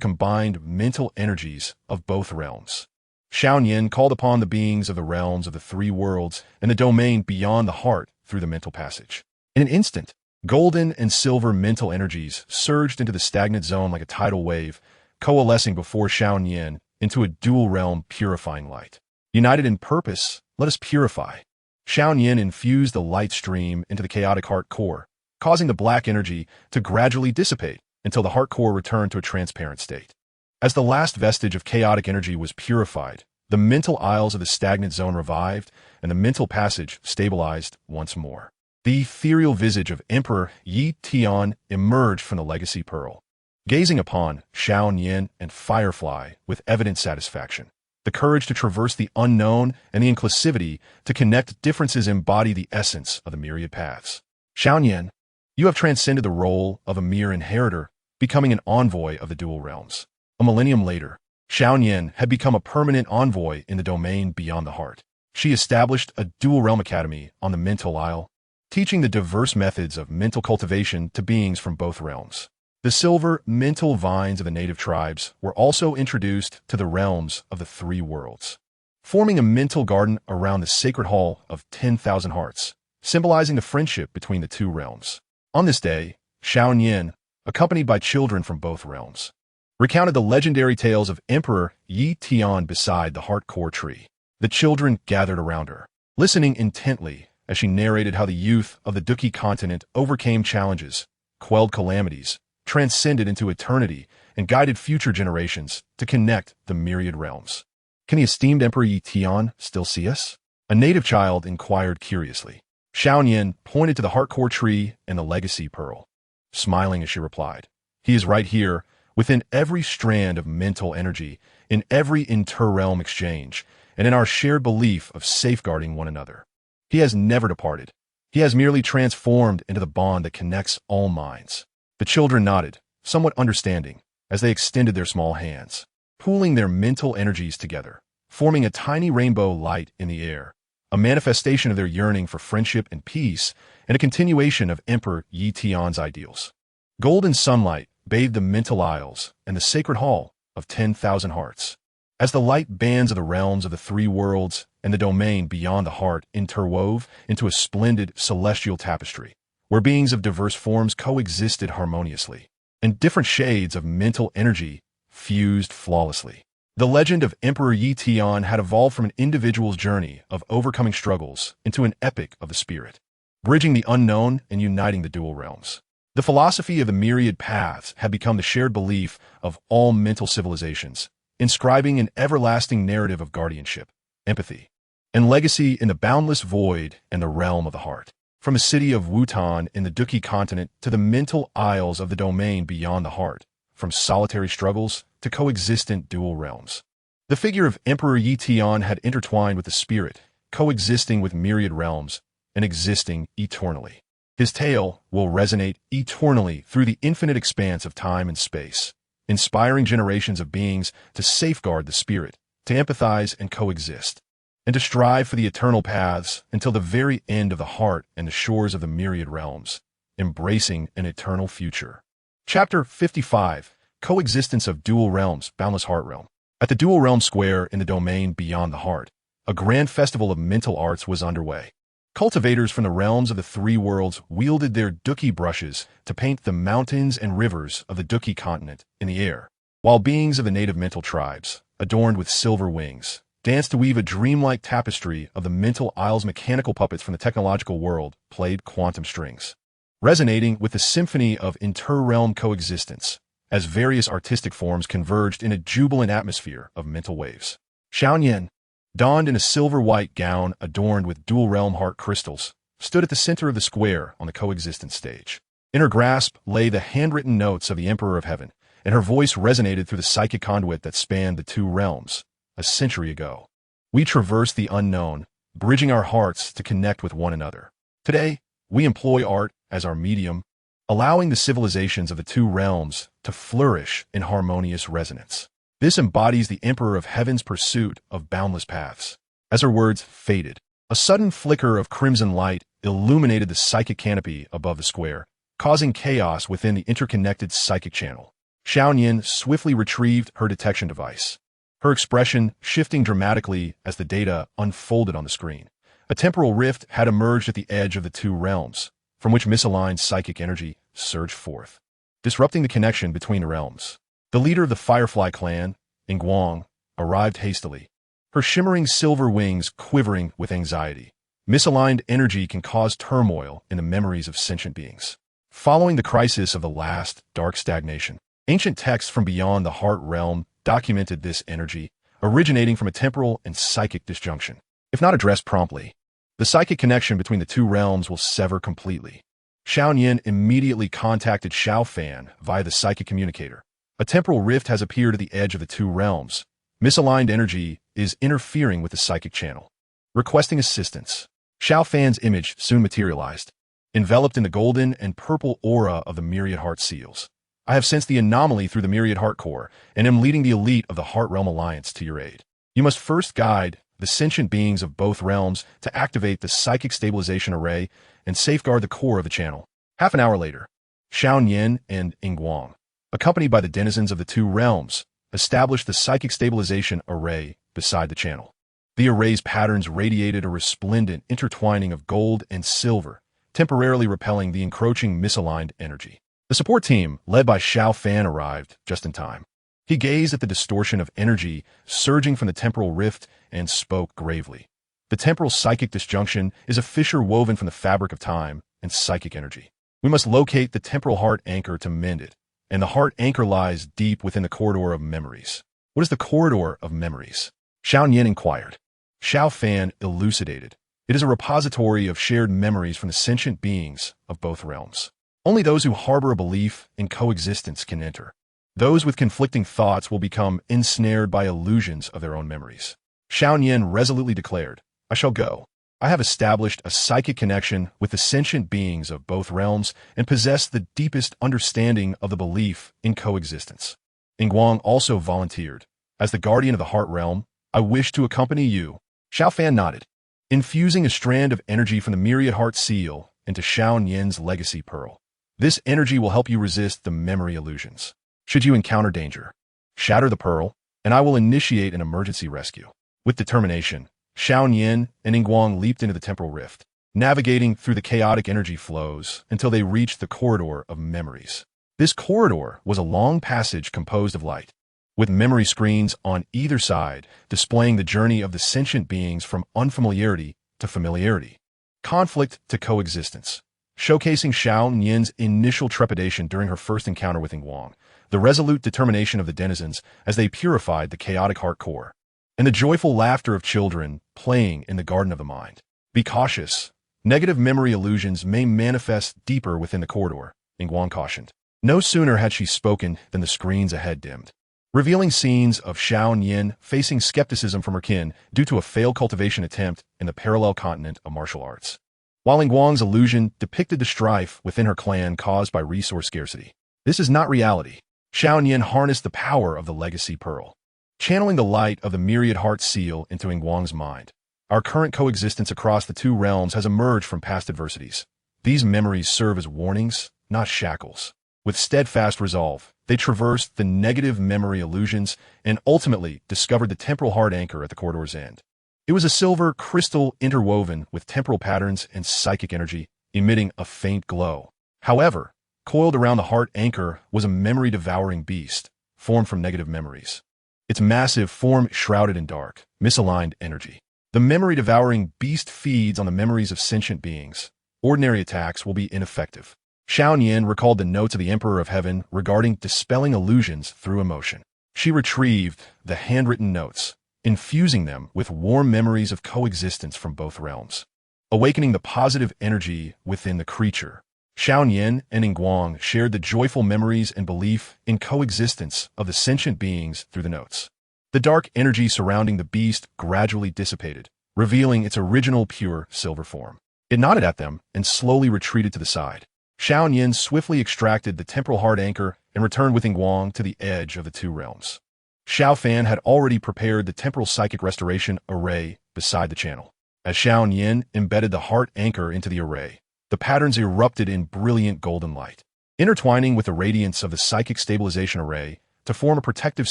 combined mental energies of both realms. Qingyang called upon the beings of the realms of the three worlds and the domain beyond the heart through the mental passage. In an instant, golden and silver mental energies surged into the stagnant zone like a tidal wave, coalescing before Qingyang into a dual-realm purifying light. United in purpose, let us purify. Qingyang infused the light stream into the chaotic heart core, causing the black energy to gradually dissipate until the heart core returned to a transparent state. As the last vestige of chaotic energy was purified, the mental aisles of the stagnant zone revived, and the mental passage stabilized once more. The ethereal visage of Emperor Yi Tian emerged from the legacy pearl, gazing upon Qingyang and Firefly with evident satisfaction. The courage to traverse the unknown and the inclusivity to connect differences embody the essence of the myriad paths. Qingyang, you have transcended the role of a mere inheritor, becoming an envoy of the dual realms. A millennium later, Qingyang had become a permanent envoy in the domain beyond the heart. She established a dual realm academy on the mental isle, teaching the diverse methods of mental cultivation to beings from both realms. The silver mental vines of the native tribes were also introduced to the realms of the three worlds, forming a mental garden around the sacred hall of 10,000 hearts. symbolizing the friendship between the two realms. On this day, Xiaoyan, accompanied by children from both realms, recounted the legendary tales of Emperor Yi Tian beside the heart core tree. The children gathered around her, listening intently as she narrated how the youth of the Duki continent overcame challenges, quelled calamities, transcended into eternity, and guided future generations to connect the myriad realms. Can the esteemed Emperor Yi Tian still see us? A native child inquired curiously. Xiaoyan pointed to the heart core tree and the legacy pearl, smiling as she replied, "He is right here, within every strand of mental energy, in every inter-realm exchange, and in our shared belief of safeguarding one another. He has never departed. He has merely transformed into the bond that connects all minds." The children nodded, somewhat understanding, as they extended their small hands, pooling their mental energies together, forming a tiny rainbow light in the air, a manifestation of their yearning for friendship and peace, and a continuation of Emperor Yi Tian's ideals. Golden sunlight bathed the mental aisles and the sacred hall of 10,000 hearts. As the light bands of the realms of the three worlds and the domain beyond the heart interwove into a splendid celestial tapestry, where beings of diverse forms coexisted harmoniously, and different shades of mental energy fused flawlessly. The legend of Emperor Yi Tian had evolved from an individual's journey of overcoming struggles into an epic of the spirit, bridging the unknown and uniting the dual realms. The philosophy of the myriad paths had become the shared belief of all mental civilizations, inscribing an everlasting narrative of guardianship, empathy, and legacy in the boundless void and the realm of the heart. From the city of Wutan in the Duki continent to the mental isles of the domain beyond the heart, from solitary struggles to coexistent dual realms. The figure of Emperor Yi Tian had intertwined with the spirit, coexisting with myriad realms and existing eternally. His tale will resonate eternally through the infinite expanse of time and space, inspiring generations of beings to safeguard the spirit, to empathize and coexist, and to strive for the eternal paths until the very end of the heart and the shores of the myriad realms, embracing an eternal future. Chapter 55, Coexistence of Dual Realms, Boundless Heart Realm. At the Dual Realm Square in the domain beyond the heart, a grand festival of mental arts was underway. Cultivators from the realms of the three worlds wielded their Duki brushes to paint the mountains and rivers of the Duki continent in the air, while beings of the native mental tribes, adorned with silver wings, danced to weave a dreamlike tapestry of the mental isles. Mechanical puppets from the technological world played quantum strings, resonating with the symphony of inter-realm coexistence, as various artistic forms converged in a jubilant atmosphere of mental waves. Xiaoyan, donned in a silver-white gown adorned with dual-realm heart crystals, stood at the center of the square on the coexistence stage. In her grasp lay the handwritten notes of the Emperor of Heaven, and her voice resonated through the psychic conduit that spanned the two realms. A century ago, we traversed the unknown, bridging our hearts to connect with one another. Today, we employ art as our medium, allowing the civilizations of the two realms to flourish in harmonious resonance. This embodies the Emperor of Heaven's pursuit of boundless paths. As her words faded, a sudden flicker of crimson light illuminated the psychic canopy above the square, causing chaos within the interconnected psychic channel. Xiaoyan swiftly retrieved her detection device, her expression shifting dramatically as the data unfolded on the screen. A temporal rift had emerged at the edge of the two realms, from which misaligned psychic energy surged forth, disrupting the connection between the realms. The leader of the Firefly clan, Qingyang, arrived hastily, her shimmering silver wings quivering with anxiety. Misaligned energy can cause turmoil in the memories of sentient beings. Following the crisis of the last dark stagnation, ancient texts from beyond the heart realm documented this energy, originating from a temporal and psychic disjunction. If not addressed promptly, the psychic connection between the two realms will sever completely. Xiaoyan immediately contacted Xiao Fan via the psychic communicator. A temporal rift has appeared at the edge of the two realms. Misaligned energy is interfering with the psychic channel. Requesting assistance. Xiao Fan's image soon materialized, enveloped in the golden and purple aura of the myriad heart seals. I have sensed the anomaly through the myriad heart core, and am leading the elite of the Heart Realm Alliance to your aid. You must first guide the sentient beings of both realms to activate the psychic stabilization array and safeguard the core of the channel. Half an hour later, Xiaoyan and Qingyang, accompanied by the denizens of the two realms, established the psychic stabilization array beside the channel. The array's patterns radiated a resplendent intertwining of gold and silver, temporarily repelling the encroaching misaligned energy. The support team, led by Xiao Fan, arrived just in time. He gazed at the distortion of energy surging from the temporal rift and spoke gravely. The temporal psychic disjunction is a fissure woven from the fabric of time and psychic energy. We must locate the temporal heart anchor to mend it, and the heart anchor lies deep within the corridor of memories. What is the corridor of memories? Xiao Nian inquired. Xiao Fan elucidated. It is a repository of shared memories from the sentient beings of both realms. Only those who harbor a belief in coexistence can enter. Those with conflicting thoughts will become ensnared by illusions of their own memories. Xiao Nian resolutely declared, I shall go. I have established a psychic connection with the sentient beings of both realms and possess the deepest understanding of the belief in coexistence. Qingyang also volunteered. As the guardian of the heart realm, I wish to accompany you. Xiao Fan nodded. Infusing a strand of energy from the myriad heart seal into Xiao Nian's legacy pearl. This energy will help you resist the memory illusions. Should you encounter danger, shatter the pearl, and I will initiate an emergency rescue. With determination, Xiao Nian and Qingyang leaped into the temporal rift, navigating through the chaotic energy flows until they reached the corridor of memories. This corridor was a long passage composed of light, with memory screens on either side displaying the journey of the sentient beings from unfamiliarity to familiarity, conflict to coexistence, showcasing Xiao Nian's initial trepidation during her first encounter with Qingyang, the resolute determination of the denizens as they purified the chaotic heart core, and the joyful laughter of children playing in the garden of the mind. Be cautious. Negative memory illusions may manifest deeper within the corridor, Qingyang cautioned. No sooner had she spoken than the screens ahead dimmed, revealing scenes of Xiao Nian facing skepticism from her kin due to a failed cultivation attempt in the parallel continent of martial arts, while Qingyang's illusion depicted the strife within her clan caused by resource scarcity. This is not reality. Xiao Nian harnessed the power of the legacy pearl, channeling the light of the myriad heart seal into Qingyang's mind. Our current coexistence across the two realms has emerged from past adversities. These memories serve as warnings, not shackles. With steadfast resolve, they traversed the negative memory illusions and ultimately discovered the temporal heart anchor at the corridor's end. It was a silver crystal interwoven with temporal patterns and psychic energy, emitting a faint glow. However, coiled around the heart anchor was a memory-devouring beast, formed from negative memories. Its massive form shrouded in dark, misaligned energy. The memory-devouring beast feeds on the memories of sentient beings. Ordinary attacks will be ineffective. Xiao Nian recalled the notes of the Emperor of Heaven regarding dispelling illusions through emotion. She retrieved the handwritten notes, infusing them with warm memories of coexistence from both realms, awakening the positive energy within the creature. Xiao Nian and Qingyang shared the joyful memories and belief in coexistence of the sentient beings through the notes. The dark energy surrounding the beast gradually dissipated, revealing its original pure silver form. It nodded at them and slowly retreated to the side. Xiao Nian swiftly extracted the temporal heart anchor and returned with Qingyang to the edge of the two realms. Xiao Fan had already prepared the temporal psychic restoration array beside the channel. As Xiao Nian embedded the heart anchor into the array, the patterns erupted in brilliant golden light, intertwining with the radiance of the psychic stabilization array to form a protective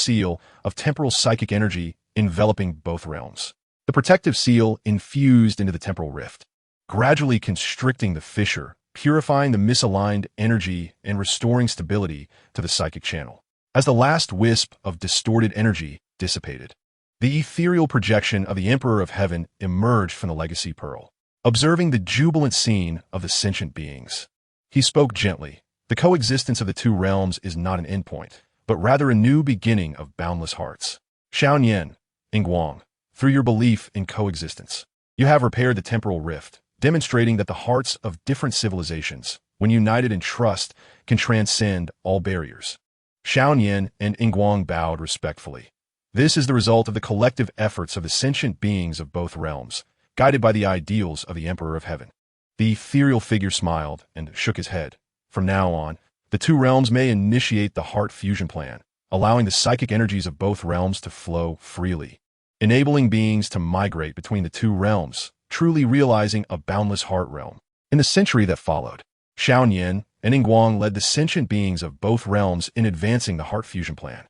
seal of temporal psychic energy enveloping both realms. The protective seal infused into the temporal rift, gradually constricting the fissure, purifying the misaligned energy and restoring stability to the psychic channel. As the last wisp of distorted energy dissipated, the ethereal projection of the Emperor of Heaven emerged from the legacy pearl, observing the jubilant scene of the sentient beings. He spoke gently. The coexistence of the two realms is not an endpoint, but rather a new beginning of boundless hearts. Xiao Nian, Qingyang, through your belief in coexistence, you have repaired the temporal rift, demonstrating that the hearts of different civilizations, when united in trust, can transcend all barriers. Xiao Nian and Qingyang bowed respectfully. This is the result of the collective efforts of the sentient beings of both realms, guided by the ideals of the Emperor of Heaven. The ethereal figure smiled and shook his head. From now on, the two realms may initiate the heart fusion plan, allowing the psychic energies of both realms to flow freely, enabling beings to migrate between the two realms, truly realizing a boundless heart realm. In the century that followed, Xiao Nian and Qingyang led the sentient beings of both realms in advancing the heart fusion plan.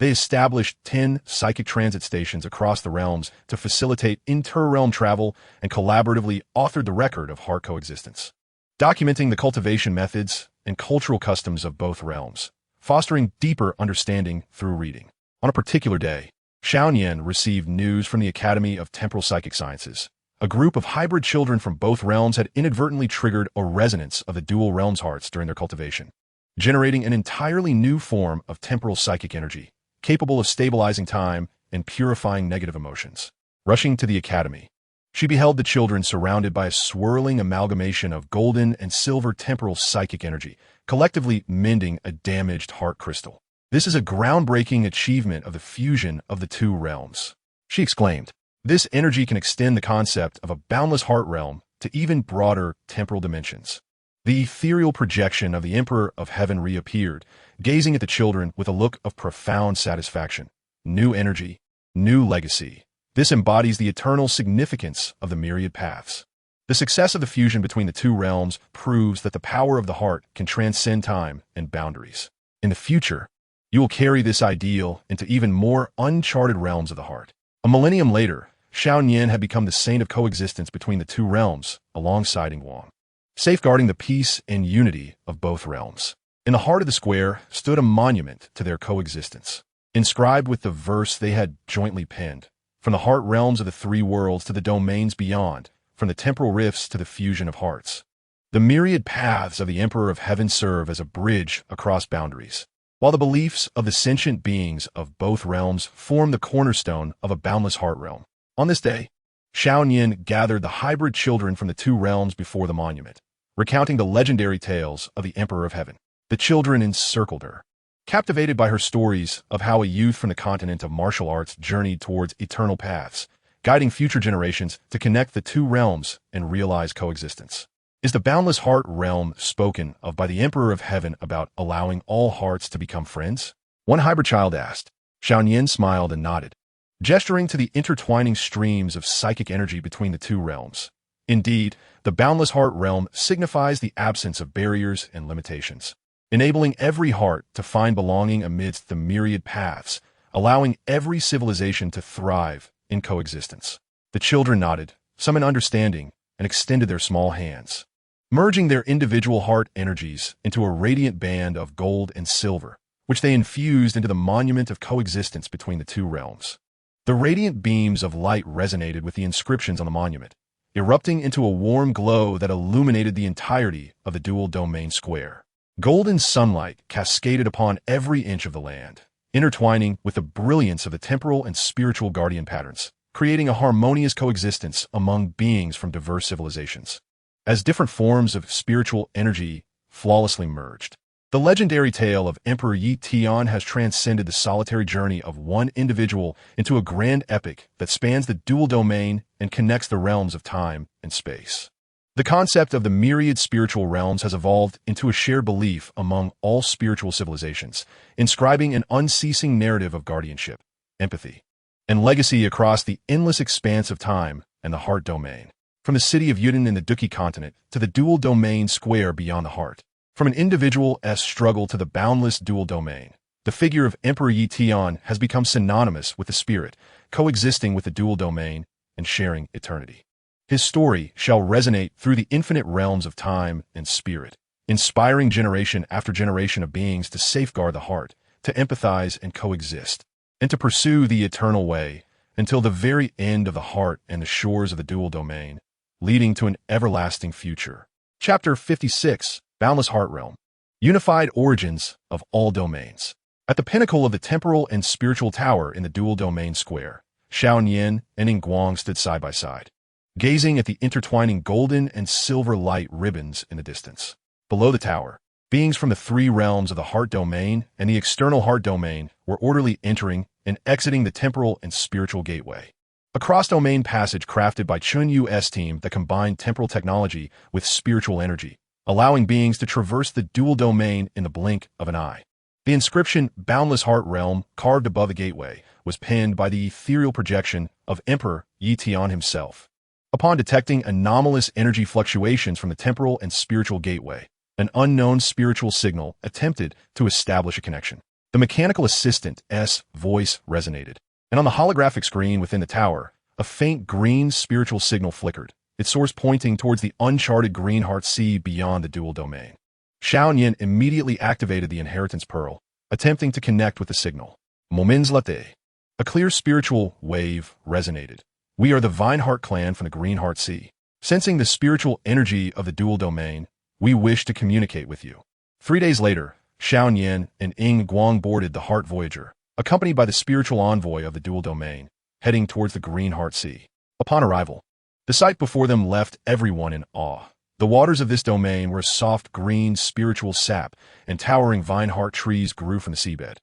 They established 10 psychic transit stations across the realms to facilitate inter-realm travel and collaboratively authored the record of heart coexistence, documenting the cultivation methods and cultural customs of both realms, fostering deeper understanding through reading. On a particular day, Qingyang received news from the Academy of Temporal Psychic Sciences. A group of hybrid children from both realms had inadvertently triggered a resonance of the dual realms' hearts during their cultivation, generating an entirely new form of temporal psychic energy, capable of stabilizing time and purifying negative emotions. Rushing to the academy, she beheld the children surrounded by a swirling amalgamation of golden and silver temporal psychic energy, collectively mending a damaged heart crystal. "This is a groundbreaking achievement of the fusion of the two realms," she exclaimed. "This energy can extend the concept of a boundless heart realm to even broader temporal dimensions." The ethereal projection of the Emperor of Heaven reappeared, gazing at the children with a look of profound satisfaction. New energy, new legacy. This embodies the eternal significance of the myriad paths. The success of the fusion between the two realms proves that the power of the heart can transcend time and boundaries. In the future, you will carry this ideal into even more uncharted realms of the heart. A millennium later, Xiaoyan had become the saint of coexistence between the two realms, alongside Qingyang, safeguarding the peace and unity of both realms. In the heart of the square stood a monument to their coexistence, inscribed with the verse they had jointly penned: "From the heart realms of the three worlds to the domains beyond, from the temporal rifts to the fusion of hearts." The myriad paths of the Emperor of Heaven serve as a bridge across boundaries, while the beliefs of the sentient beings of both realms form the cornerstone of a boundless heart realm. On this day, Xiaoyan gathered the hybrid children from the two realms before the monument, recounting the legendary tales of the Emperor of Heaven. The children encircled her, captivated by her stories of how a youth from the continent of martial arts journeyed towards eternal paths, guiding future generations to connect the two realms and realize coexistence. Is the boundless heart realm spoken of by the Emperor of Heaven about allowing all hearts to become friends? One hybrid child asked. Xiaoyan smiled and nodded, gesturing to the intertwining streams of psychic energy between the two realms. Indeed, the boundless heart realm signifies the absence of barriers and limitations, enabling every heart to find belonging amidst the myriad paths, allowing every civilization to thrive in coexistence. The children nodded, some in understanding, and extended their small hands, merging their individual heart energies into a radiant band of gold and silver, which they infused into the monument of coexistence between the two realms. The radiant beams of light resonated with the inscriptions on the monument, erupting into a warm glow that illuminated the entirety of the dual domain square. Golden sunlight cascaded upon every inch of the land, intertwining with the brilliance of the temporal and spiritual guardian patterns, creating a harmonious coexistence among beings from diverse civilizations. As different forms of spiritual energy flawlessly merged, the legendary tale of Emperor Yi Tian has transcended the solitary journey of one individual into a grand epic that spans the dual domain and connects the realms of time and space. The concept of the myriad spiritual realms has evolved into a shared belief among all spiritual civilizations, inscribing an unceasing narrative of guardianship, empathy, and legacy across the endless expanse of time and the heart domain. From the city of Yunnan in the Duki continent to the dual domain square beyond the heart, from an individual's struggle to the boundless dual domain, the figure of Emperor Yi Tian has become synonymous with the spirit, coexisting with the dual domain and sharing eternity. His story shall resonate through the infinite realms of time and spirit, inspiring generation after generation of beings to safeguard the heart, to empathize and coexist, and to pursue the eternal way until the very end of the heart and the shores of the dual domain, leading to an everlasting future. Chapter 56, Boundless Heart Realm. Unified Origins of All Domains. At the pinnacle of the temporal and spiritual tower in the dual domain square, Xiaoyan and Qingyang stood side by side, gazing at the intertwining golden and silver light ribbons in the distance. Below the tower, beings from the three realms of the heart domain and the external heart domain were orderly entering and exiting the temporal and spiritual gateway, a cross-domain passage crafted by Chunyu's team that combined temporal technology with spiritual energy, allowing beings to traverse the dual domain in the blink of an eye. The inscription Boundless Heart Realm, carved above the gateway, was penned by the ethereal projection of Emperor Yi Tian himself. Upon detecting anomalous energy fluctuations from the temporal and spiritual gateway, an unknown spiritual signal attempted to establish a connection. The mechanical assistant's voice resonated, and on the holographic screen within the tower, a faint green spiritual signal flickered, its source pointing towards the uncharted green heart sea beyond the dual domain. Xiaoyan immediately activated the inheritance pearl, attempting to connect with the signal. Moments later, a clear spiritual wave resonated. We are the Vineheart clan from the Green Heart Sea. Sensing the spiritual energy of the dual domain, we wish to communicate with you. 3 days later, Xiaoyan and Qingyang boarded the Heart Voyager, accompanied by the spiritual envoy of the dual domain, heading towards the Green Heart Sea. Upon arrival, the sight before them left everyone in awe. The waters of this domain were a soft green spiritual sap, and towering Vineheart trees grew from the seabed,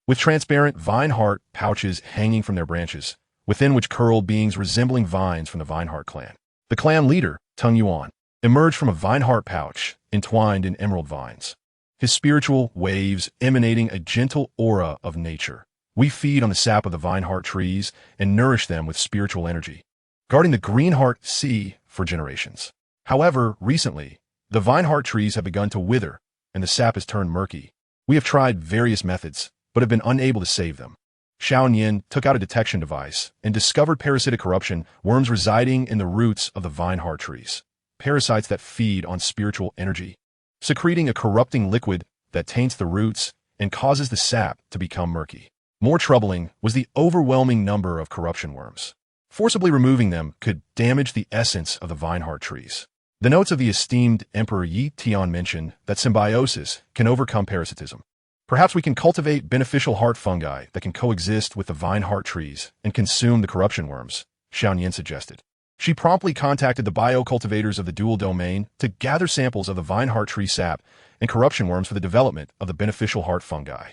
with transparent Vineheart pouches hanging from their branches, within which curled beings resembling vines from the Vineheart clan. The clan leader, Tung Yuan, emerged from a Vineheart pouch entwined in emerald vines, his spiritual waves emanating a gentle aura of nature. We feed on the sap of the Vineheart trees and nourish them with spiritual energy, guarding the Green Heart Sea for generations. However, recently, the Vineheart trees have begun to wither, and the sap has turned murky. We have tried various methods, but have been unable to save them. Xiaoyan took out a detection device and discovered parasitic corruption worms residing in the roots of the Vineheart trees, parasites that feed on spiritual energy, secreting a corrupting liquid that taints the roots and causes the sap to become murky. More troubling was the overwhelming number of corruption worms. Forcibly removing them could damage the essence of the Vineheart trees. The notes of the esteemed Emperor Yi Tian mention that symbiosis can overcome parasitism. Perhaps we can cultivate beneficial heart fungi that can coexist with the Vineheart trees and consume the corruption worms, Xiaoyan suggested. She promptly contacted the biocultivators of the dual domain to gather samples of the Vineheart tree sap and corruption worms for the development of the beneficial heart fungi.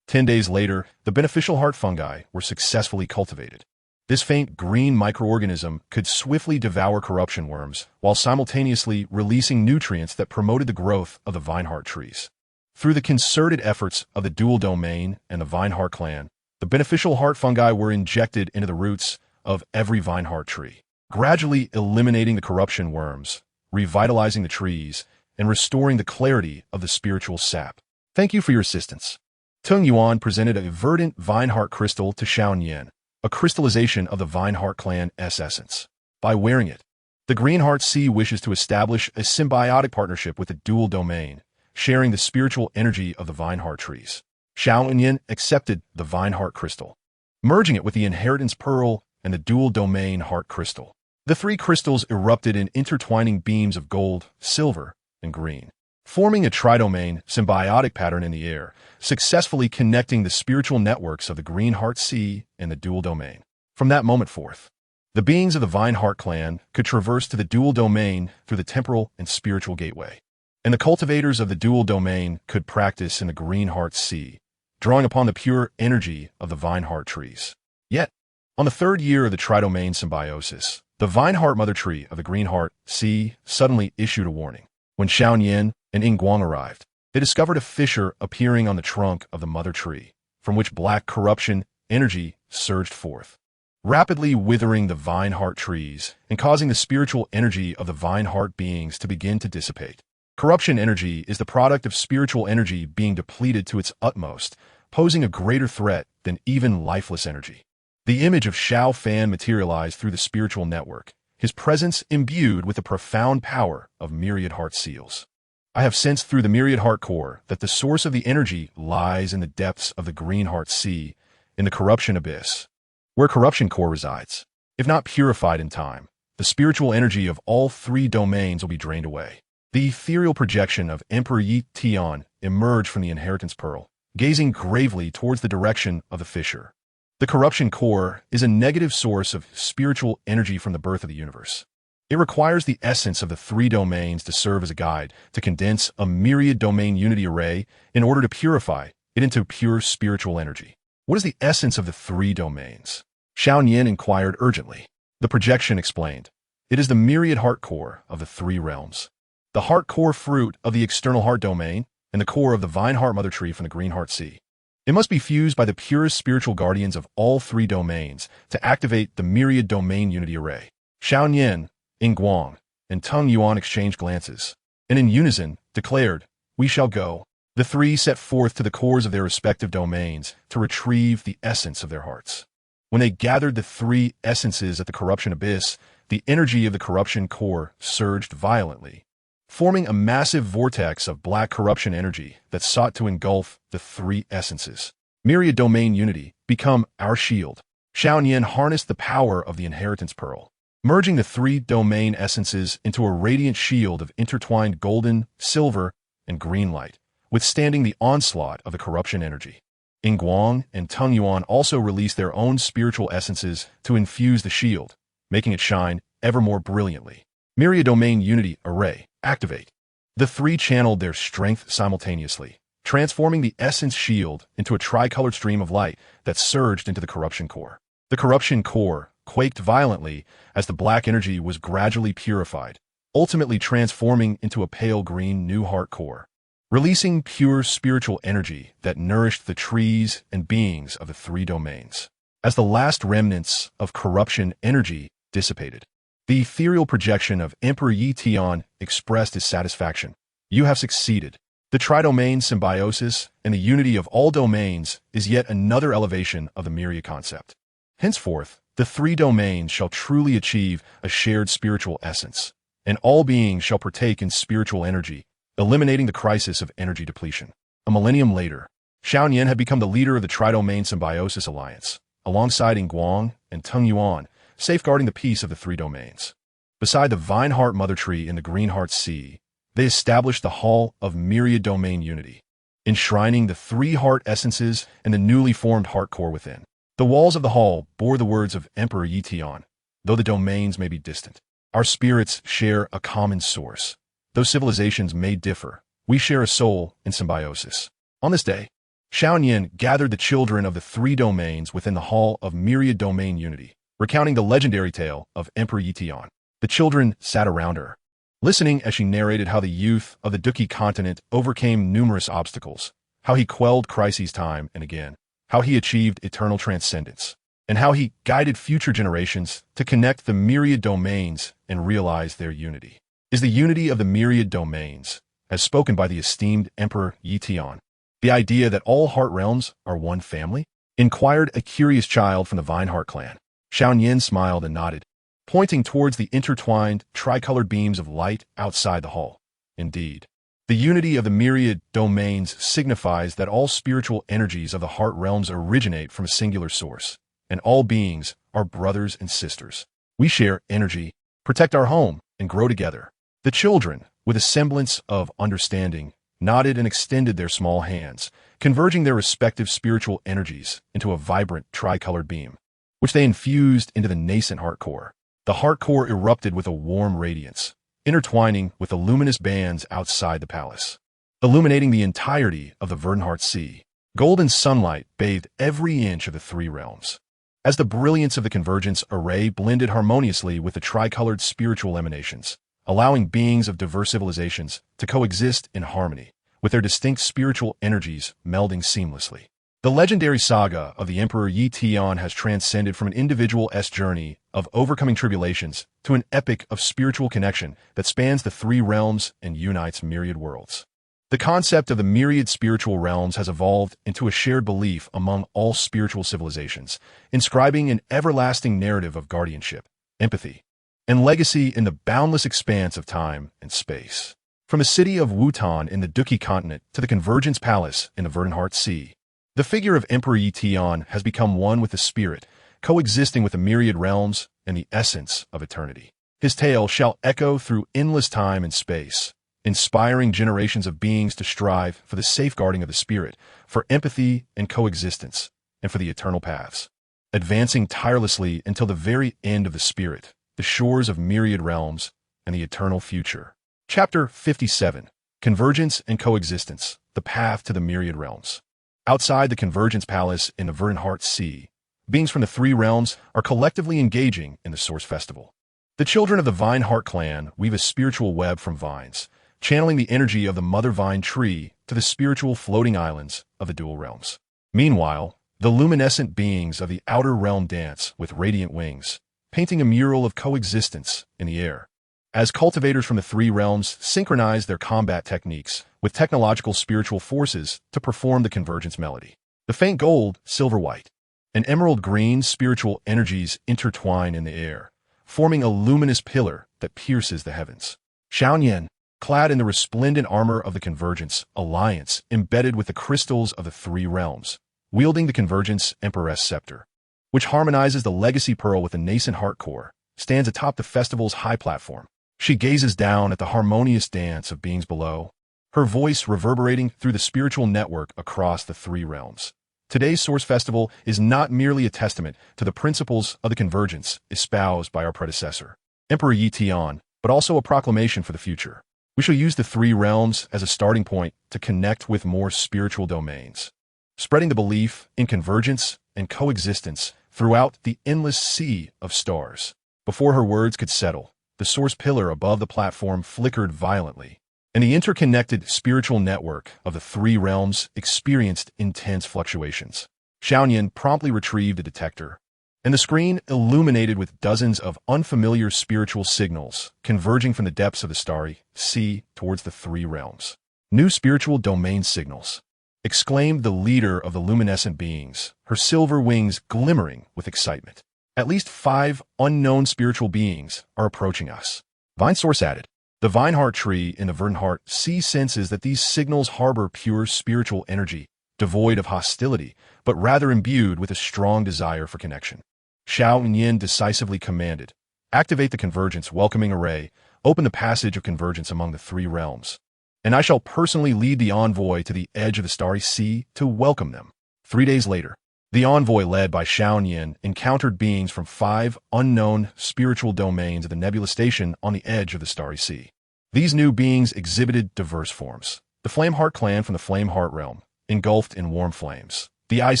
10 days later, the beneficial heart fungi were successfully cultivated. This faint green microorganism could swiftly devour corruption worms while simultaneously releasing nutrients that promoted the growth of the Vineheart trees. Through the concerted efforts of the dual domain and the Vineheart clan, the beneficial heart fungi were injected into the roots of every Vineheart tree, gradually eliminating the corruption worms, revitalizing the trees, and restoring the clarity of the spiritual sap. Thank you for your assistance. Tung Yuan presented a verdant Vineheart crystal to Xiaoyan, a crystallization of the Vineheart clan's essence. By wearing it, the Green Heart Sea wishes to establish a symbiotic partnership with the dual domain, sharing the spiritual energy of the Vineheart trees. Xiaoyan accepted the Vineheart crystal, merging it with the inheritance pearl and the dual domain heart crystal. The three crystals erupted in intertwining beams of gold, silver, and green, forming a tridomain symbiotic pattern in the air, successfully connecting the spiritual networks of the Green Heart Sea and the dual domain. From that moment forth, the beings of the Vineheart clan could traverse to the dual domain through the temporal and spiritual gateway, and the cultivators of the dual domain could practice in the Green Heart Sea, drawing upon the pure energy of the Vineheart trees. Yet, on the 3rd year of the tridomain symbiosis, the Vineheart mother tree of the Green Heart Sea suddenly issued a warning. When Xiaoyan and Qingyang arrived, they discovered a fissure appearing on the trunk of the mother tree, from which black corruption energy surged forth, rapidly withering the Vineheart trees and causing the spiritual energy of the Vineheart beings to begin to dissipate. Corruption energy is the product of spiritual energy being depleted to its utmost, posing a greater threat than even lifeless energy. The image of Xiao Fan materialized through the spiritual network, his presence imbued with the profound power of myriad heart seals. I have sensed through the myriad heart core that the source of the energy lies in the depths of the Green Heart Sea, in the corruption abyss, where corruption core resides. If not purified in time, the spiritual energy of all 3 domains will be drained away. The ethereal projection of Emperor Yi Tian emerged from the inheritance pearl, gazing gravely towards the direction of the fissure. The corruption core is a negative source of spiritual energy from the birth of the universe. It requires the essence of the 3 domains to serve as a guide to condense a myriad domain unity array in order to purify it into pure spiritual energy. What is the essence of the 3 domains? Xiaoyan inquired urgently. The projection explained. It is the myriad heart core of the 3 realms, the heart core fruit of the external heart domain, and the core of the Vineheart mother tree from the Green Heart Sea. It must be fused by the purest spiritual guardians of all 3 domains to activate the myriad domain unity array. Xiaoyan, Qingyang, and Tung Yuan exchanged glances, and in unison declared, "We shall go." The three set forth to the cores of their respective domains to retrieve the essence of their hearts. When they gathered the three essences at the corruption abyss, the energy of the corruption core surged violently, forming a massive vortex of black corruption energy that sought to engulf the three essences. Myriad domain unity, become our shield. Xiaoyan harnessed the power of the inheritance pearl, merging the three domain essences into a radiant shield of intertwined golden, silver, and green light, withstanding the onslaught of the corruption energy. Qingyang and Qingyang also released their own spiritual essences to infuse the shield, making it shine ever more brilliantly. Myriad domain unity array, activate. The three channeled their strength simultaneously, transforming the essence shield into a tricolored stream of light that surged into the corruption core. The corruption core quaked violently as the black energy was gradually purified, ultimately transforming into a pale green new heart core, releasing pure spiritual energy that nourished the trees and beings of the three domains. As the last remnants of corruption energy dissipated, the ethereal projection of Emperor Yi Tian expressed his satisfaction. You have succeeded. The tridomain symbiosis and the unity of all domains is yet another elevation of the myriad concept. Henceforth, the three domains shall truly achieve a shared spiritual essence, and all beings shall partake in spiritual energy, eliminating the crisis of energy depletion. A millennium later, Xiaoyan had become the leader of the Tridomain Symbiosis Alliance, alongside Qingyang and Qingyang, safeguarding the peace of the three domains. Beside the Vine Heart Mother Tree in the Green Heart Sea, they established the Hall of Myriad Domain Unity, enshrining the three heart essences and the newly formed heart core within. The walls of the hall bore the words of Emperor Yi Tian, though the domains may be distant, our spirits share a common source. Though civilizations may differ, we share a soul in symbiosis. On this day, Xiaoyan gathered the children of the three domains within the Hall of Myriad Domain Unity, recounting the legendary tale of Emperor Yi Tian. The children sat around her, listening as she narrated how the youth of the Duki continent overcame numerous obstacles, how he quelled crises time and again, how he achieved eternal transcendence, and how he guided future generations to connect the myriad domains and realize their unity. Is the unity of the myriad domains, as spoken by the esteemed Emperor Yi Tian, the idea that all heart realms are one family? Inquired a curious child from the Vineheart clan. Xiaoyan smiled and nodded, pointing towards the intertwined, tricolored beams of light outside the hall. Indeed, the unity of the myriad domains signifies that all spiritual energies of the heart realms originate from a singular source, and all beings are brothers and sisters. We share energy, protect our home, and grow together. The children, with a semblance of understanding, nodded and extended their small hands, converging their respective spiritual energies into a vibrant tricolored beam, which they infused into the nascent heart core. The heart core erupted with a warm radiance, intertwining with the luminous bands outside the palace, illuminating the entirety of the Verdant Sea. Golden sunlight bathed every inch of the three realms, as the brilliance of the convergence array blended harmoniously with the tricolored spiritual emanations, allowing beings of diverse civilizations to coexist in harmony, with their distinct spiritual energies melding seamlessly. The legendary saga of the Emperor Yi Tian has transcended from an individual's journey of overcoming tribulations to an epic of spiritual connection that spans the three realms and unites myriad worlds. The concept of the myriad spiritual realms has evolved into a shared belief among all spiritual civilizations, inscribing an everlasting narrative of guardianship, empathy, and legacy in the boundless expanse of time and space. From the city of Wutan in the Duki continent to the Convergence Palace in the Verdant Sea, the figure of Emperor Yi Tian has become one with the spirit, coexisting with the myriad realms and the essence of eternity. His tale shall echo through endless time and space, inspiring generations of beings to strive for the safeguarding of the spirit, for empathy and coexistence, and for the eternal paths, advancing tirelessly until the very end of the spirit, the shores of myriad realms, and the eternal future. Chapter 57. Convergence and Coexistence, the Path to the Myriad Realms. Outside the Convergence Palace in the Verdant Sea, beings from the three realms are collectively engaging in the Source Festival. The children of the Vine Heart clan weave a spiritual web from vines, channeling the energy of the mother vine tree to the spiritual floating islands of the dual realms. Meanwhile, the luminescent beings of the outer realm dance with radiant wings, painting a mural of coexistence in the air. as cultivators from the three realms synchronize their combat techniques with technological spiritual forces to perform the convergence melody. The faint gold, silver-white, and emerald-green spiritual energies intertwine in the air, forming a luminous pillar that pierces the heavens. Xiaoyan, clad in the resplendent armor of the Convergence Alliance, embedded with the crystals of the three realms, wielding the Convergence Empress scepter, which harmonizes the legacy pearl with the nascent heart core, stands atop the festival's high platform. She gazes down at the harmonious dance of beings below, her voice reverberating through the spiritual network across the three realms. Today's Source Festival is not merely a testament to the principles of the convergence espoused by our predecessor, Emperor Yi Tian, but also a proclamation for the future. We shall use the three realms as a starting point to connect with more spiritual domains, spreading the belief in convergence and coexistence throughout the endless sea of stars. Before her words could settle, the source pillar above the platform flickered violently, and the interconnected spiritual network of the three realms experienced intense fluctuations. Xiaoyan promptly retrieved the detector, and the screen illuminated with dozens of unfamiliar spiritual signals converging from the depths of the starry sea towards the three realms. New spiritual domain signals, exclaimed the leader of the luminescent beings, her silver wings glimmering with excitement. At least 5 unknown spiritual beings are approaching us. Vine Source added. The vine heart tree in the verdant heart sea senses that these signals harbor pure spiritual energy, devoid of hostility, but rather imbued with a strong desire for connection. Xiaoyan decisively commanded, activate the convergence welcoming array, open the passage of convergence among the three realms, and I shall personally lead the envoy to the edge of the starry sea to welcome them. 3 days later, the envoy led by Xiaoyan encountered beings from 5 unknown spiritual domains of the nebula station on the edge of the starry sea. These new beings exhibited diverse forms. The Flame Heart clan from the Flame Heart realm, engulfed in warm flames. The Ice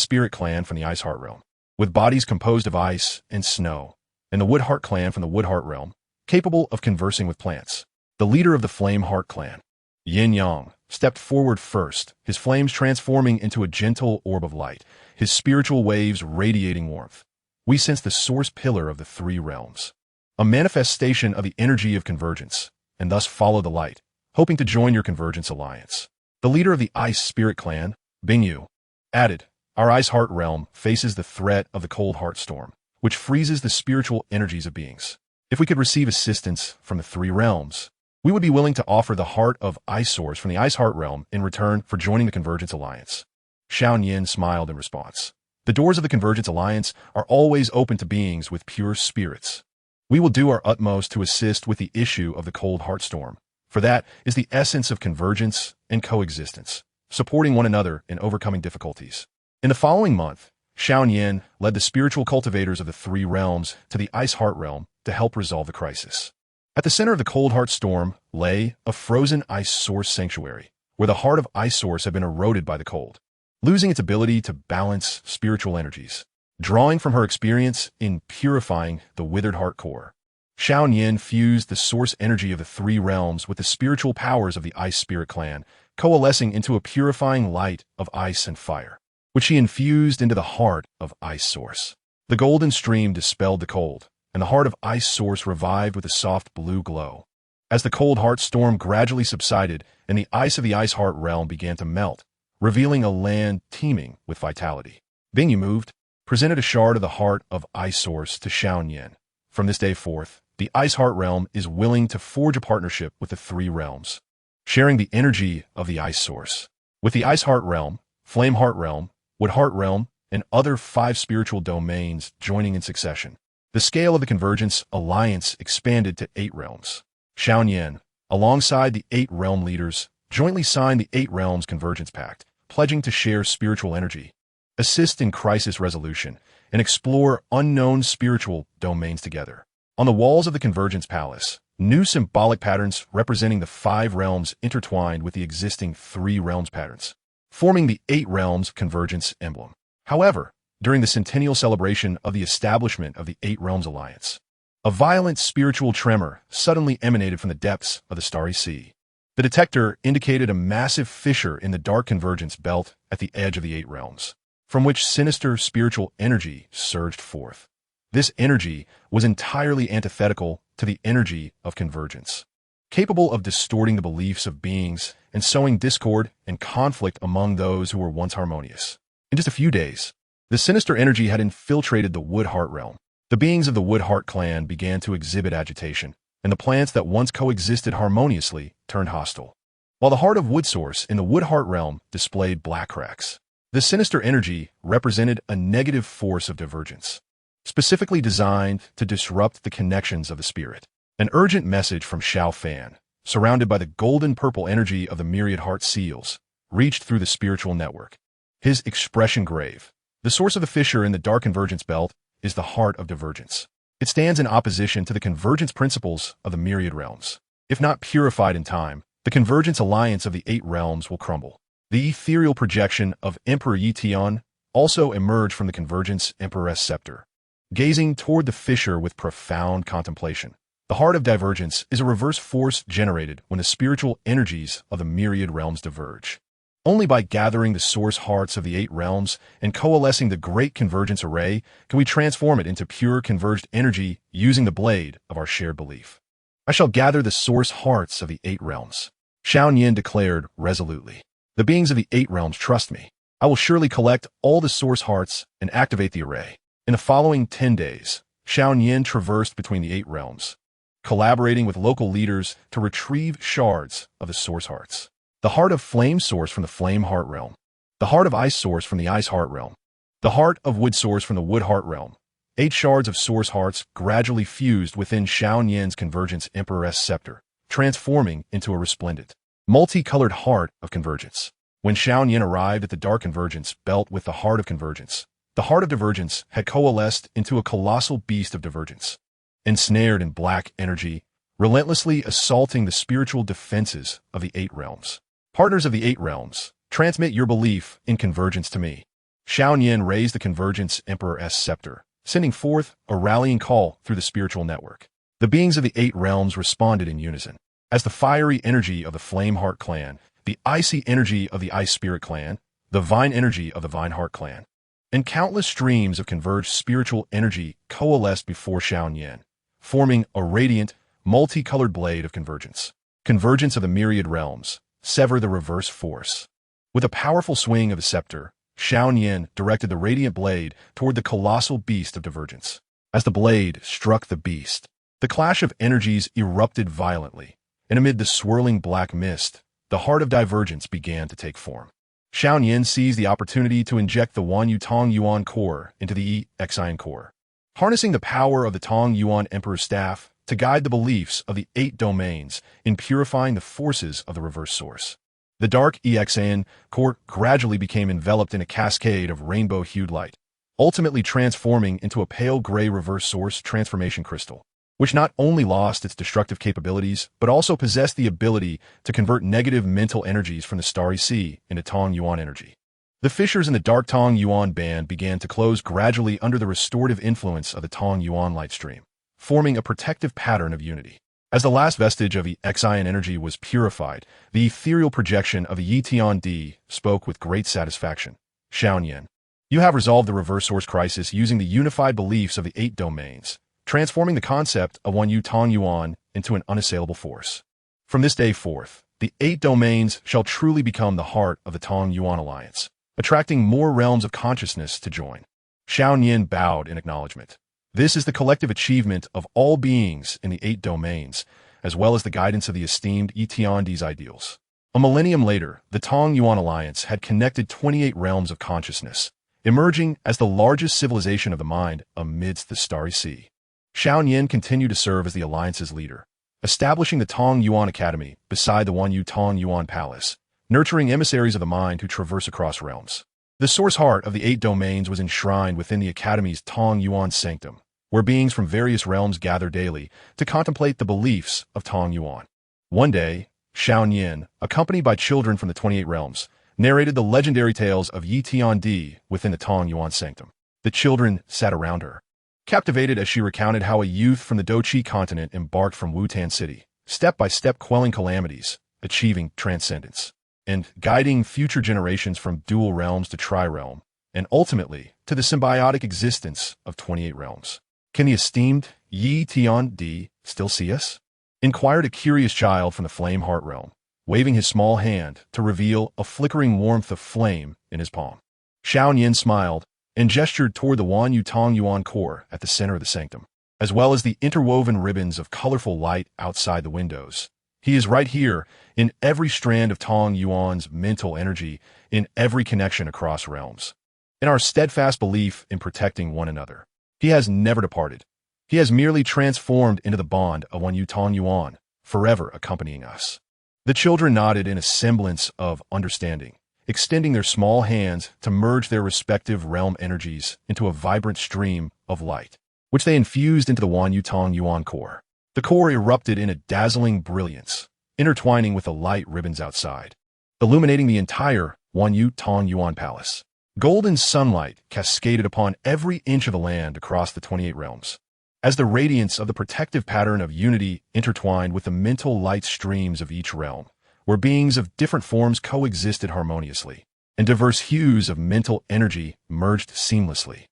Spirit clan from the Ice Heart realm, with bodies composed of ice and snow. And the Wood Heart clan from the Wood Heart realm, capable of conversing with plants. The leader of the Flame Heart clan, Qingyang, stepped forward first, his flames transforming into a gentle orb of light, his spiritual waves radiating warmth. We sense the source pillar of the three realms, a manifestation of the energy of convergence, and thus follow the light, hoping to join your convergence alliance. The leader of the Ice Spirit clan, Bingyu, added, our Ice Heart realm faces the threat of the Cold Heart storm, which freezes the spiritual energies of beings. If we could receive assistance from the three realms, we would be willing to offer the Heart of Ice Source from the Ice Heart realm in return for joining the Convergence Alliance. Xiaoyan smiled in response. The doors of the Convergence Alliance are always open to beings with pure spirits. We will do our utmost to assist with the issue of the Cold Heart storm, for that is the essence of convergence and coexistence, supporting one another in overcoming difficulties. In the following month, Xiaoyan led the spiritual cultivators of the three realms to the Ice Heart realm to help resolve the crisis. At the center of the Cold Heart storm lay a frozen ice source sanctuary, where the heart of Ice Source had been eroded by the cold, losing its ability to balance spiritual energies. Drawing from her experience in purifying the withered heart core, Xiaoyan fused the source energy of the three realms with the spiritual powers of the Ice Spirit clan, coalescing into a purifying light of ice and fire, which she infused into the heart of Ice Source. The golden stream dispelled the cold, and the heart of Ice Source revived with a soft blue glow. As the Cold Heart storm gradually subsided and the ice of the Ice Heart realm began to melt, revealing a land teeming with vitality, Bingyu moved, presented a shard of the heart of Ice Source to Xiaoyan. From this day forth, the Ice Heart realm is willing to forge a partnership with the three realms, sharing the energy of the Ice Source. With the Ice Heart realm, Flame Heart realm, Wood Heart realm, and other 5 spiritual domains joining in succession, the scale of the Convergence Alliance expanded to 8 realms. Xiaoyan, alongside the 8 realm leaders, jointly signed the 8 Realms Convergence Pact, pledging to share spiritual energy, assist in crisis resolution, and explore unknown spiritual domains together. On the walls of the Convergence Palace, new symbolic patterns representing the 5 realms intertwined with the existing 3 realms patterns, forming the 8 Realms Convergence emblem. However, during the centennial celebration of the establishment of the 8 Realms Alliance, a violent spiritual tremor suddenly emanated from the depths of the starry sea. The detector indicated a massive fissure in the dark convergence belt at the edge of the 8 realms, from which sinister spiritual energy surged forth. This energy was entirely antithetical to the energy of convergence, capable of distorting the beliefs of beings and sowing discord and conflict among those who were once harmonious. In just a few days, the sinister energy had infiltrated the Wood-Heart realm. The beings of the Wood-Heart clan began to exhibit agitation, and the plants that once coexisted harmoniously turned hostile. While the heart of Wood Source in the Wood-Heart realm displayed black cracks, the sinister energy represented a negative force of divergence, specifically designed to disrupt the connections of the spirit. An urgent message from Xiao Fan, surrounded by the golden-purple energy of the myriad heart seals, reached through the spiritual network. His expression grave. The source of the fissure in the dark convergence belt is the heart of divergence. It stands in opposition to the convergence principles of the myriad realms. If not purified in time, the convergence alliance of the 8 realms will crumble. The ethereal projection of Emperor Yi Tian also emerged from the convergence Emperor's scepter, gazing toward the fissure with profound contemplation. The heart of divergence is a reverse force generated when the spiritual energies of the myriad realms diverge. Only by gathering the source hearts of the 8 realms and coalescing the great convergence array can we transform it into pure converged energy using the blade of our shared belief. I shall gather the source hearts of the 8 realms, Xiao Yin declared resolutely. The beings of the 8 realms trust me. I will surely collect all the source hearts and activate the array. In the following 10 days, Xiao Yin traversed between the 8 realms, collaborating with local leaders to retrieve shards of the source hearts. The heart of flame source from the flame heart realm, the heart of ice source from the ice heart realm, the heart of wood source from the wood heart realm. 8 shards of source hearts gradually fused within Xiao Yin's convergence Emperor's scepter, transforming into a resplendent, multicolored heart of convergence. When Xiao Yin arrived at the dark convergence belt with the heart of convergence, the heart of divergence had coalesced into a colossal beast of divergence, ensnared in black energy, relentlessly assaulting the spiritual defenses of the 8 realms. Partners of the 8 realms, transmit your belief in convergence to me. Xiao Yin raised the convergence Emperor's scepter, sending forth a rallying call through the spiritual network. The beings of the 8 realms responded in unison. As the fiery energy of the Flame Heart clan, the icy energy of the Ice Spirit clan, the vine energy of the Vine Heart clan, and countless streams of converged spiritual energy coalesced before Xiao Yin, forming a radiant, multicolored blade of convergence. Convergence of the myriad realms, sever the reverse force. With a powerful swing of the scepter, Xiao Yin directed the radiant blade toward the colossal beast of divergence. As the blade struck the beast, the clash of energies erupted violently, and amid the swirling black mist, the heart of divergence began to take form. Xiao Yin seized the opportunity to inject the Wanyu Tong Yuan core into the Xian core, harnessing the power of the Tong Yuan Emperor's staff to guide the beliefs of the 8 domains in purifying the forces of the reverse source. The dark Xian core gradually became enveloped in a cascade of rainbow-hued light, ultimately transforming into a pale gray reverse source transformation crystal, which not only lost its destructive capabilities, but also possessed the ability to convert negative mental energies from the Starry Sea into Tong Yuan energy. The fissures in the dark Tong Yuan band began to close gradually under the restorative influence of the Tong Yuan light stream, forming a protective pattern of unity. As the last vestige of the Xian energy was purified, the ethereal projection of the Yi Tian Di spoke with great satisfaction. Xiao Yin, you have resolved the reverse source crisis using the unified beliefs of the 8 domains, transforming the concept of Wanyu Tong Yuan into an unassailable force. From this day forth, the 8 domains shall truly become the heart of the Tong Yuan alliance, attracting more realms of consciousness to join. Xiao Yin bowed in acknowledgement. This is the collective achievement of all beings in the 8 domains, as well as the guidance of the esteemed Yi Tian Di's ideals. A millennium later, the Tong Yuan alliance had connected 28 realms of consciousness, emerging as the largest civilization of the mind amidst the Starry Sea. Xiao Yin continued to serve as the alliance's leader, establishing the Tong Yuan Academy beside the Wanyu Tong Yuan Palace, nurturing emissaries of the mind who traverse across realms. The source heart of the 8 domains was enshrined within the Academy's Tong Yuan Sanctum, where beings from various realms gather daily to contemplate the beliefs of Tong Yuan. One day, Xiao Yin, accompanied by children from the 28 realms, narrated the legendary tales of Yi Tian Di within the Tong Yuan Sanctum. The children sat around her, captivated as she recounted how a youth from the Doqi continent embarked from Wutan City, step by step quelling calamities, achieving transcendence, and guiding future generations from dual realms to tri-realm, and ultimately to the symbiotic existence of 28 realms. Can the esteemed Yi Tian Di still see us? Inquired a curious child from the flame heart realm, waving his small hand to reveal a flickering warmth of flame in his palm. Xiaoyan smiled and gestured toward the Wan Yu Tong Yuan core at the center of the sanctum, as well as the interwoven ribbons of colorful light outside the windows. He is right here, in every strand of Tong Yuan's mental energy, in every connection across realms. In our steadfast belief in protecting one another, he has never departed. He has merely transformed into the bond of Wan Yu Tong Yuan, forever accompanying us. The children nodded in a semblance of understanding, extending their small hands to merge their respective realm energies into a vibrant stream of light, which they infused into the Wan Yu Tong Yuan core. The core erupted in a dazzling brilliance, intertwining with the light ribbons outside, illuminating the entire Wan Yu Tong Yuan palace. Golden sunlight cascaded upon every inch of the land across the 28 realms, as the radiance of the protective pattern of unity intertwined with the mental light streams of each realm, where beings of different forms coexisted harmoniously, and diverse hues of mental energy merged seamlessly.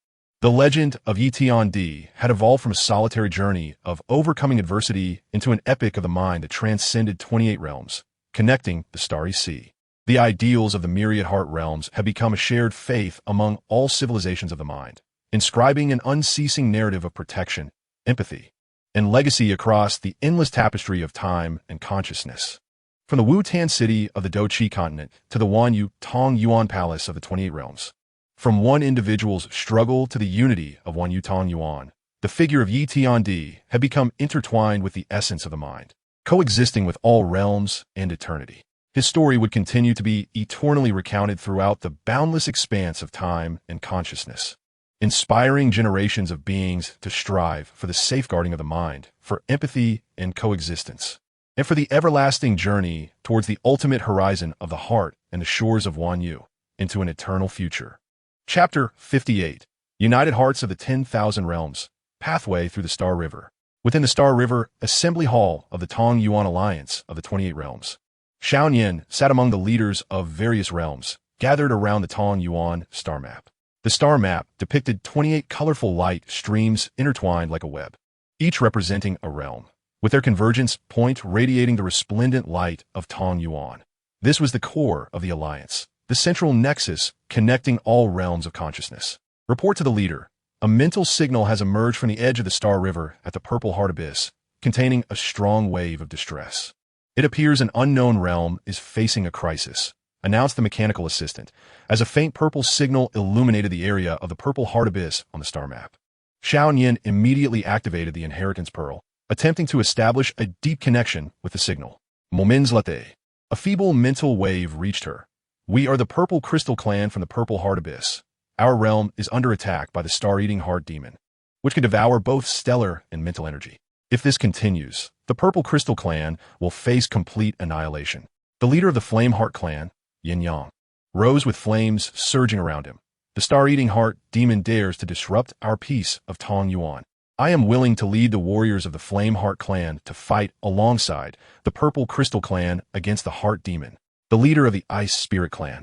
The legend of Yi Tian Di had evolved from a solitary journey of overcoming adversity into an epic of the mind that transcended 28 realms, connecting the starry sea. The ideals of the myriad heart realms have become a shared faith among all civilizations of the mind, inscribing an unceasing narrative of protection, empathy, and legacy across the endless tapestry of time and consciousness. From the Wu-Tan city of the Doqi continent to the Wan Yu Tong Yuan palace of the 28 realms, from one individual's struggle to the unity of Wan Yu Tong Yuan, the figure of Yi Tian Di had become intertwined with the essence of the mind, coexisting with all realms and eternity. His story would continue to be eternally recounted throughout the boundless expanse of time and consciousness, inspiring generations of beings to strive for the safeguarding of the mind, for empathy and coexistence, and for the everlasting journey towards the ultimate horizon of the heart and the shores of Wan Yu, into an eternal future. Chapter 58. United Hearts of the 10,000 Realms, Pathway Through the Star River. Within the Star River Assembly Hall of the Tong Yuan Alliance of the 28 Realms, Xiaoyan sat among the leaders of various realms, gathered around the Tong Yuan star map. The star map depicted 28 colorful light streams intertwined like a web, each representing a realm, with their convergence point radiating the resplendent light of Tong Yuan. This was the core of the alliance, the central nexus connecting all realms of consciousness. Report to the leader. A mental signal has emerged from the edge of the Star River at the Purple Heart Abyss, containing a strong wave of distress. It appears an unknown realm is facing a crisis, announced the mechanical assistant, as a faint purple signal illuminated the area of the Purple Heart Abyss on the star map. Xiaoyan immediately activated the Inheritance Pearl, attempting to establish a deep connection with the signal. Moments later, a feeble mental wave reached her. We are the Purple Crystal Clan from the Purple Heart Abyss. Our realm is under attack by the Star-Eating Heart Demon, which can devour both stellar and mental energy. If this continues, the Purple Crystal Clan will face complete annihilation. The leader of the Flame Heart Clan, Qingyang, rose with flames surging around him. The Star-Eating Heart Demon dares to disrupt our peace of Tong Yuan. I am willing to lead the warriors of the Flame Heart Clan to fight alongside the Purple Crystal Clan against the Heart Demon, the leader of the Ice Spirit Clan.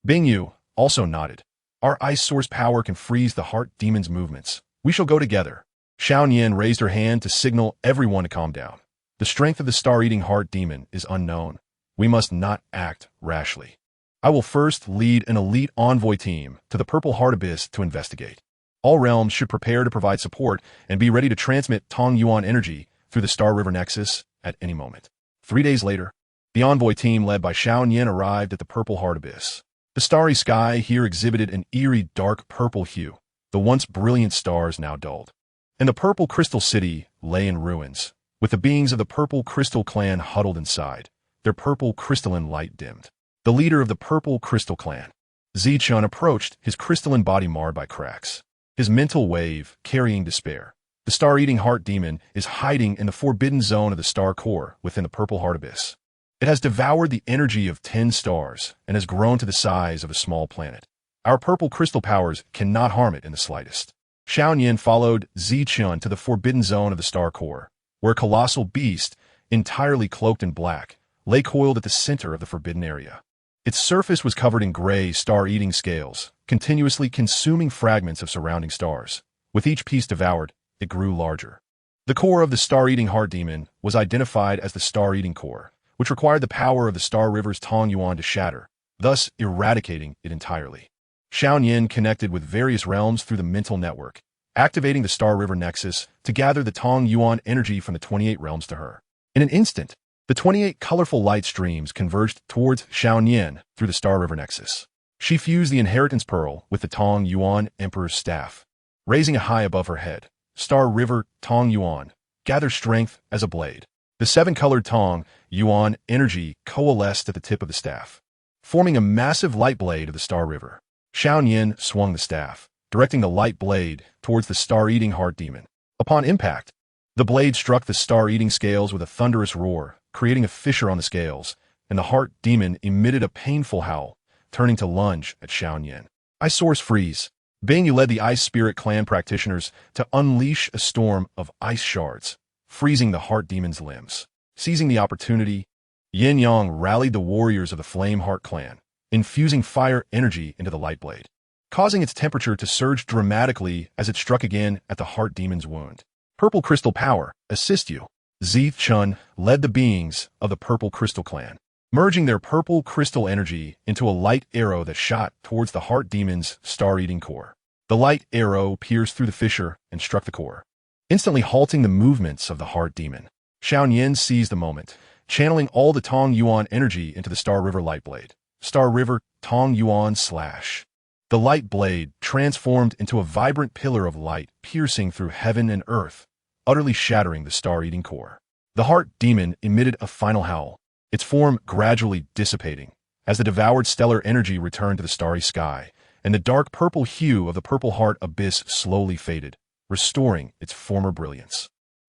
Bingyu also nodded. Our ice source power can freeze the Heart Demon's movements. We shall go together. Xiaoyan raised her hand to signal everyone to calm down. The strength of the Star-Eating Heart Demon is unknown. We must not act rashly. I will first lead an elite envoy team to the Purple Heart Abyss to investigate. All realms should prepare to provide support and be ready to transmit Tong Yuan energy through the Star River Nexus at any moment. 3 days later, the envoy team led by Xiaoyan arrived at the Purple Heart Abyss. The starry sky here exhibited an eerie dark purple hue, the once brilliant stars now dulled. And the Purple Crystal City lay in ruins, with the beings of the Purple Crystal Clan huddled inside, their purple crystalline light dimmed. The leader of the Purple Crystal Clan, Zichun, approached, his crystalline body marred by cracks, his mental wave carrying despair. The Star-Eating Heart Demon is hiding in the forbidden zone of the star core within the Purple Heart Abyss. It has devoured the energy of 10 stars and has grown to the size of a small planet. Our purple crystal powers cannot harm it in the slightest. Xiaoyan followed Zichun to the forbidden zone of the star core, where a colossal beast, entirely cloaked in black, lay coiled at the center of the forbidden area. Its surface was covered in gray star-eating scales, continuously consuming fragments of surrounding stars. With each piece devoured, it grew larger. The core of the star-eating heart demon was identified as the star-eating core, which required the power of the Star River's Qingyang to shatter, thus eradicating it entirely. Xiaoyan connected with various realms through the mental network, activating the Star River Nexus to gather the Qingyang energy from the 28 realms to her. In an instant, the 28 colorful light streams converged towards Xiaoyan through the Star River Nexus. She fused the Inheritance Pearl with the Qingyang Emperor's staff, raising it high above her head. Star River Qingyang gathered strength as a blade. The seven-colored Qingyang energy coalesced at the tip of the staff, forming a massive light blade of the Star River. Xiaoyan swung the staff, directing the light blade towards the star-eating heart demon. Upon impact, the blade struck the star-eating scales with a thunderous roar, creating a fissure on the scales, and the heart demon emitted a painful howl, turning to lunge at Xiaoyan. Ice Source Freeze. Bing led the Ice Spirit Clan practitioners to unleash a storm of ice shards, freezing the heart demon's limbs. Seizing the opportunity, Qingyang rallied the warriors of the Flame Heart Clan, infusing fire energy into the light blade, causing its temperature to surge dramatically as it struck again at the heart demon's wound. Purple Crystal Power, assist you. Zieth Chun led the beings of the Purple Crystal Clan, merging their purple crystal energy into a light arrow that shot towards the heart demon's star-eating core. The light arrow pierced through the fissure and struck the core, instantly halting the movements of the heart demon. Xiaoyan seized the moment, channeling all the Qingyang energy into the Star River light blade. Star River Qingyang Slash. The light blade transformed into a vibrant pillar of light piercing through heaven and earth, utterly shattering the star-eating core. The heart demon emitted a final howl, its form gradually dissipating as the devoured stellar energy returned to the starry sky, and the dark purple hue of the Purple Heart Abyss slowly faded, restoring its former brilliance.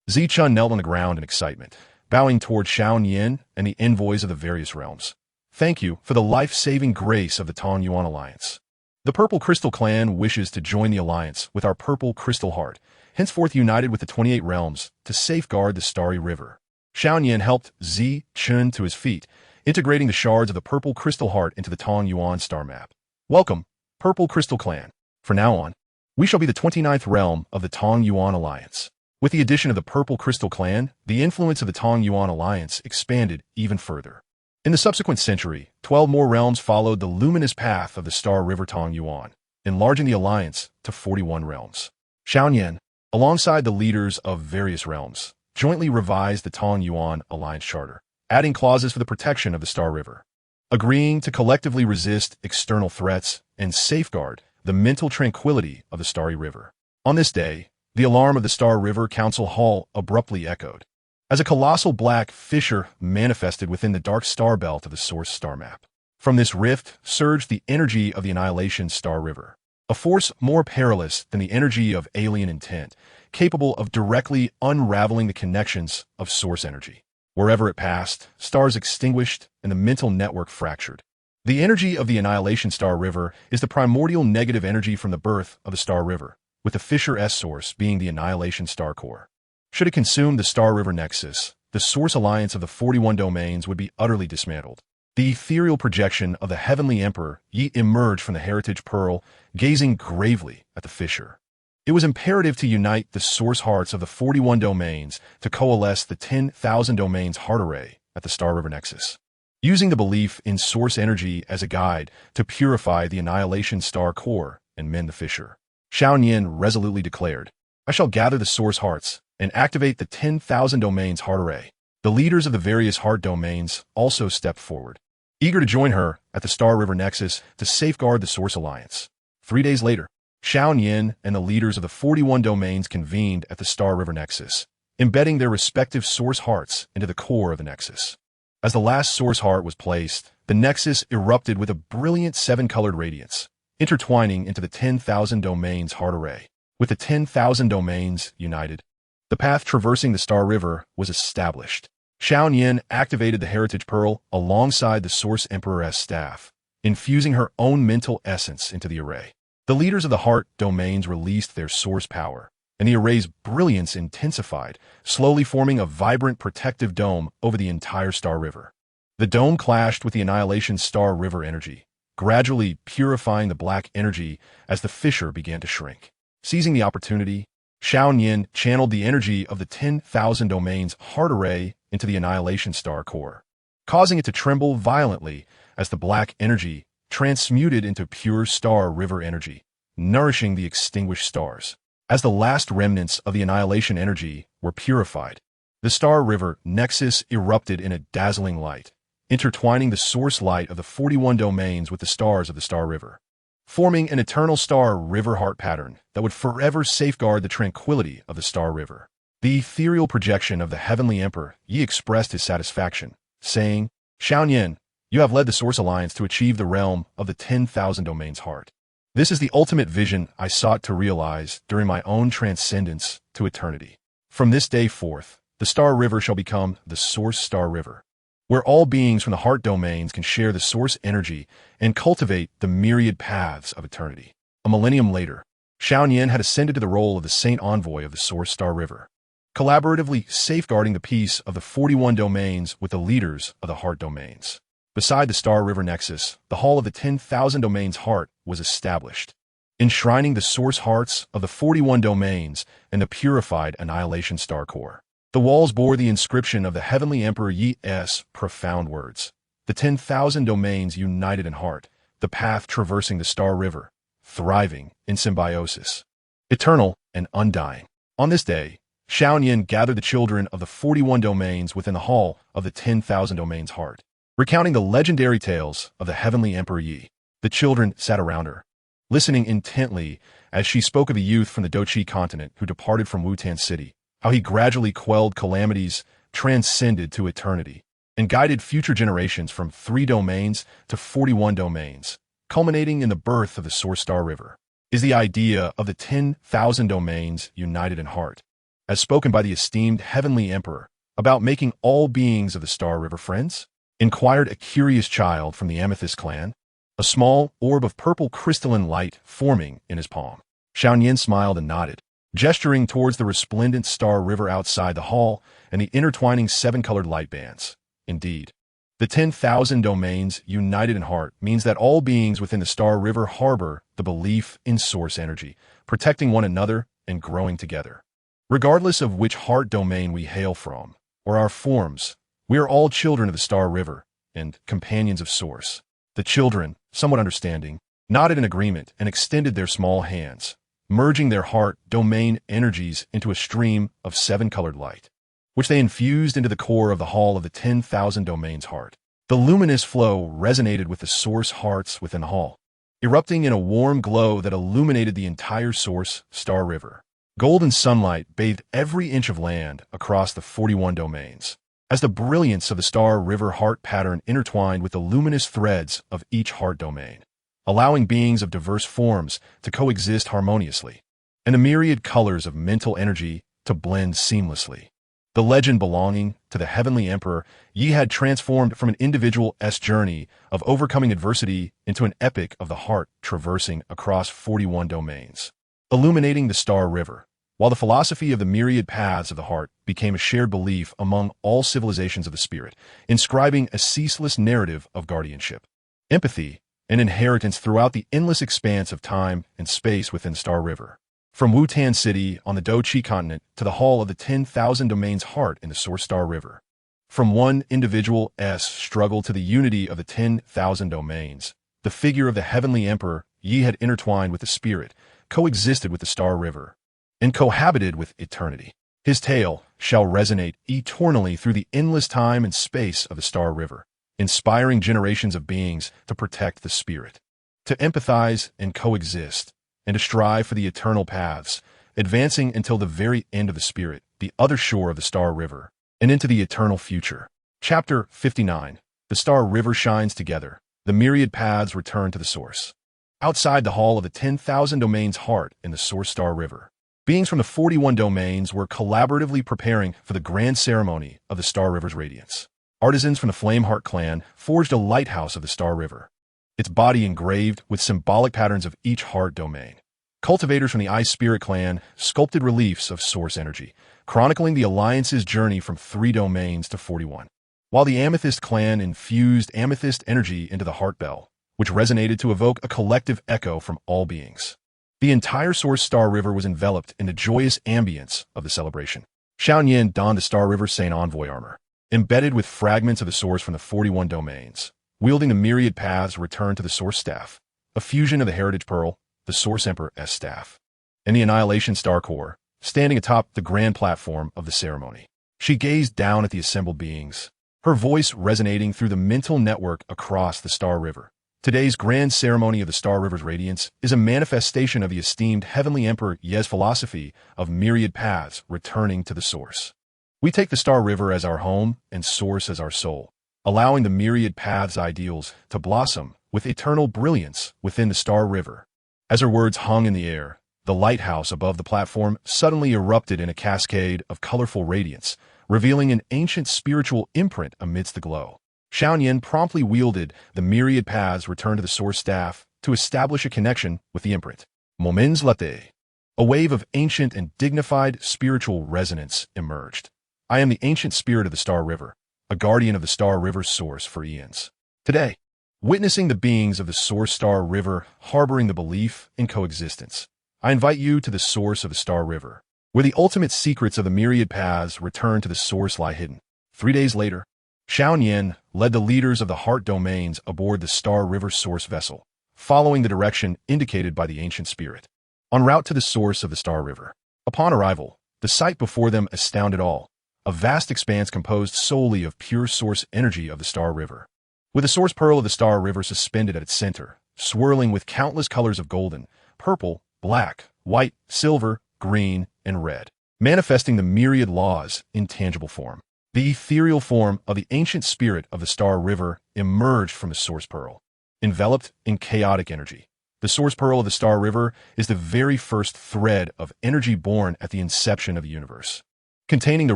Zichun knelt on the ground in excitement, bowing toward Xiaoyan and the envoys of the various realms. Thank you for the life-saving grace of the Qingyang Alliance. The Purple Crystal Clan wishes to join the alliance with our Purple Crystal Heart, henceforth united with the 28 realms to safeguard the Starry River. Xiaoyan helped Zi Chun to his feet, integrating the shards of the Purple Crystal Heart into the Qingyang star map. Welcome, Purple Crystal Clan. From now on, we shall be the 29th realm of the Qingyang Alliance. With the addition of the Purple Crystal Clan, the influence of the Qingyang Alliance expanded even further. In the subsequent century, 12 more realms followed the luminous path of the Star River Qingyang, enlarging the alliance to 41 realms. Xiaoyan, alongside the leaders of various realms, jointly revised the Qingyang Alliance Charter, adding clauses for the protection of the Star River, agreeing to collectively resist external threats and safeguard the mental tranquility of the Starry River. On this day, the alarm of the Star River Council Hall abruptly echoed, as a colossal black fissure manifested within the dark star belt of the source star map. From this rift surged the energy of the Annihilation Star River, a force more perilous than the energy of alien intent, capable of directly unraveling the connections of source energy. Wherever it passed, stars extinguished and the mental network fractured. The energy of the Annihilation Star River is the primordial negative energy from the birth of the Star River, with the fissure S source being the Annihilation Star Core. Should it consume the Star River Nexus, the source alliance of the 41 domains would be utterly dismantled. The ethereal projection of the Heavenly Emperor Yi emerged from the Heritage Pearl, gazing gravely at the fissure. It was imperative to unite the source hearts of the 41 domains to coalesce the 10,000 domains heart array at the Star River Nexus. Using the belief in source energy as a guide to purify the Annihilation Star Core and mend the fissure, Xiaoyan resolutely declared, I shall gather the source hearts and activate the 10,000 domains heart array. The leaders of the various heart domains also stepped forward, eager to join her at the Star River Nexus to safeguard the Source Alliance. 3 days later, Xiaoyan and the leaders of the 41 domains convened at the Star River Nexus, embedding their respective source hearts into the core of the Nexus. As the last source heart was placed, the Nexus erupted with a brilliant 7-colored radiance, intertwining into the 10,000 domains heart array. With the 10,000 domains united, the path traversing the Star River was established. Xiaoyan activated the Heritage Pearl alongside the Source Emperor's staff, infusing her own mental essence into the array. The leaders of the heart domains released their source power, and the array's brilliance intensified, slowly forming a vibrant protective dome over the entire Star River. The dome clashed with the Annihilation Star River energy, gradually purifying the black energy as the fissure began to shrink. Seizing the opportunity, Xiaoyan channeled the energy of the 10,000 domains heart array into the annihilation star core, causing it to tremble violently as the black energy transmuted into pure star river energy, nourishing the extinguished stars. As the last remnants of the annihilation energy were purified, the star river nexus erupted in a dazzling light, intertwining the source light of the 41 domains with the stars of the star river, forming an eternal star river heart pattern that would forever safeguard the tranquility of the star river. The ethereal projection of the heavenly emperor Yi expressed his satisfaction, saying, Xiaoyan, you have led the Source Alliance to achieve the realm of the 10,000 domains heart. This is the ultimate vision I sought to realize during my own transcendence to eternity. From this day forth, the star river shall become the Source Star River, where all beings from the heart domains can share the source energy and cultivate the myriad paths of eternity. A millennium later, Xiaoyan had ascended to the role of the Saint Envoy of the Source Star River, collaboratively safeguarding the peace of the 41 domains with the leaders of the heart domains. Beside the Star River Nexus, the Hall of the 10,000 Domains Heart was established, enshrining the source hearts of the 41 domains and the purified Annihilation Star Core. The walls bore the inscription of the Heavenly Emperor Yi's profound words, the 10,000 domains united in heart, the path traversing the Star River, thriving in symbiosis, eternal and undying. On this day, Xiaoyan gathered the children of the 41 domains within the Hall of the 10,000 Domains Heart, recounting the legendary tales of the Heavenly Emperor Yi. The children sat around her, listening intently as she spoke of a youth from the Doqi continent who departed from Wutan City, how he gradually quelled calamities, transcended to eternity, and guided future generations from 3 domains to 41 domains, culminating in the birth of the Source Star River. Is the idea of the 10,000 domains united in heart, as spoken by the esteemed Heavenly Emperor, about making all beings of the Star River friends? Inquired a curious child from the Amethyst clan, a small orb of purple crystalline light forming in his palm. Xiaoyan smiled and nodded, gesturing towards the resplendent Star River outside the hall and the intertwining 7-colored light bands. Indeed, the 10,000 domains united in heart means that all beings within the Star River harbor the belief in source energy, protecting one another and growing together. Regardless of which heart domain we hail from, or our forms, we are all children of the Star River and companions of Source. The children, somewhat understanding, nodded in agreement and extended their small hands, merging their heart domain energies into a stream of 7-colored light, which they infused into the core of the Hall of the 10,000 Domains Heart. The luminous flow resonated with the Source hearts within the hall, erupting in a warm glow that illuminated the entire Source Star River. Golden sunlight bathed every inch of land across the 41 domains, as the brilliance of the Star River heart pattern intertwined with the luminous threads of each heart domain, allowing beings of diverse forms to coexist harmoniously, and the myriad colors of mental energy to blend seamlessly. The legend belonging to the Heavenly Emperor Yi had transformed from an individual's journey of overcoming adversity into an epic of the heart traversing across 41 domains, illuminating the Star River, while the philosophy of the myriad paths of the heart became a shared belief among all civilizations of the spirit, inscribing a ceaseless narrative of guardianship, empathy, and inheritance throughout the endless expanse of time and space within Star River. From Wutan City on the Doqi continent to the Hall of the 10,000 Domains Heart in the Source Star River. From one individual's struggle to the unity of the 10,000 domains, the figure of the Heavenly Emperor Yi had intertwined with the spirit, coexisted with the Star River, and cohabited with eternity. His tale shall resonate eternally through the endless time and space of the Star River, inspiring generations of beings to protect the spirit, to empathize and coexist, and to strive for the eternal paths, advancing until the very end of the spirit, the other shore of the Star River, and into the eternal future. Chapter 59. The Star River shines together. The myriad paths return to the source. Outside the Hall of the 10,000 Domains Heart in the Source Star River, beings from the 41 domains were collaboratively preparing for the grand ceremony of the Star River's radiance. Artisans from the Flameheart clan forged a lighthouse of the Star River, its body engraved with symbolic patterns of each heart domain. Cultivators from the Ice Spirit clan sculpted reliefs of source energy, chronicling the Alliance's journey from 3 domains to 41. While the Amethyst clan infused amethyst energy into the heart bell, which resonated to evoke a collective echo from all beings. The entire Source Star River was enveloped in the joyous ambience of the celebration. Xiaoyan donned the Star River Saint Envoy armor, embedded with fragments of the Source from the 41 domains. Wielding the myriad paths returned to the Source Staff, a fusion of the Heritage Pearl, the Source Emperor's staff, and the Annihilation Star Core, standing atop the grand platform of the ceremony. She gazed down at the assembled beings, her voice resonating through the mental network across the Star River. Today's grand ceremony of the Star River's radiance is a manifestation of the esteemed Heavenly Emperor Ye's philosophy of myriad paths returning to the Source. We take the Star River as our home and Source as our soul, allowing the myriad paths ideals to blossom with eternal brilliance within the Star River. As her words hung in the air, the lighthouse above the platform suddenly erupted in a cascade of colorful radiance, revealing an ancient spiritual imprint amidst the glow. Xiaoyan promptly wielded the myriad paths returned to the Source Staff to establish a connection with the imprint. Moments latte. A wave of ancient and dignified spiritual resonance emerged. I am the ancient spirit of the Star River, a guardian of the Star River's source for eons. Today, witnessing the beings of the Source Star River harboring the belief in coexistence, I invite you to the source of the Star River, where the ultimate secrets of the myriad paths return to the source lie hidden. 3 days later, Xiaoyan led the leaders of the heart domains aboard the Star River source vessel, following the direction indicated by the ancient spirit. En route to the source of the Star River. Upon arrival, the sight before them astounded all, a vast expanse composed solely of pure source energy of the Star River. With the source pearl of the Star River suspended at its center, swirling with countless colors of golden, purple, black, white, silver, green, and red, manifesting the myriad laws in tangible form. The ethereal form of the ancient spirit of the Star River emerged from the source pearl, enveloped in chaotic energy. The source pearl of the Star River is the very first thread of energy born at the inception of the universe, containing the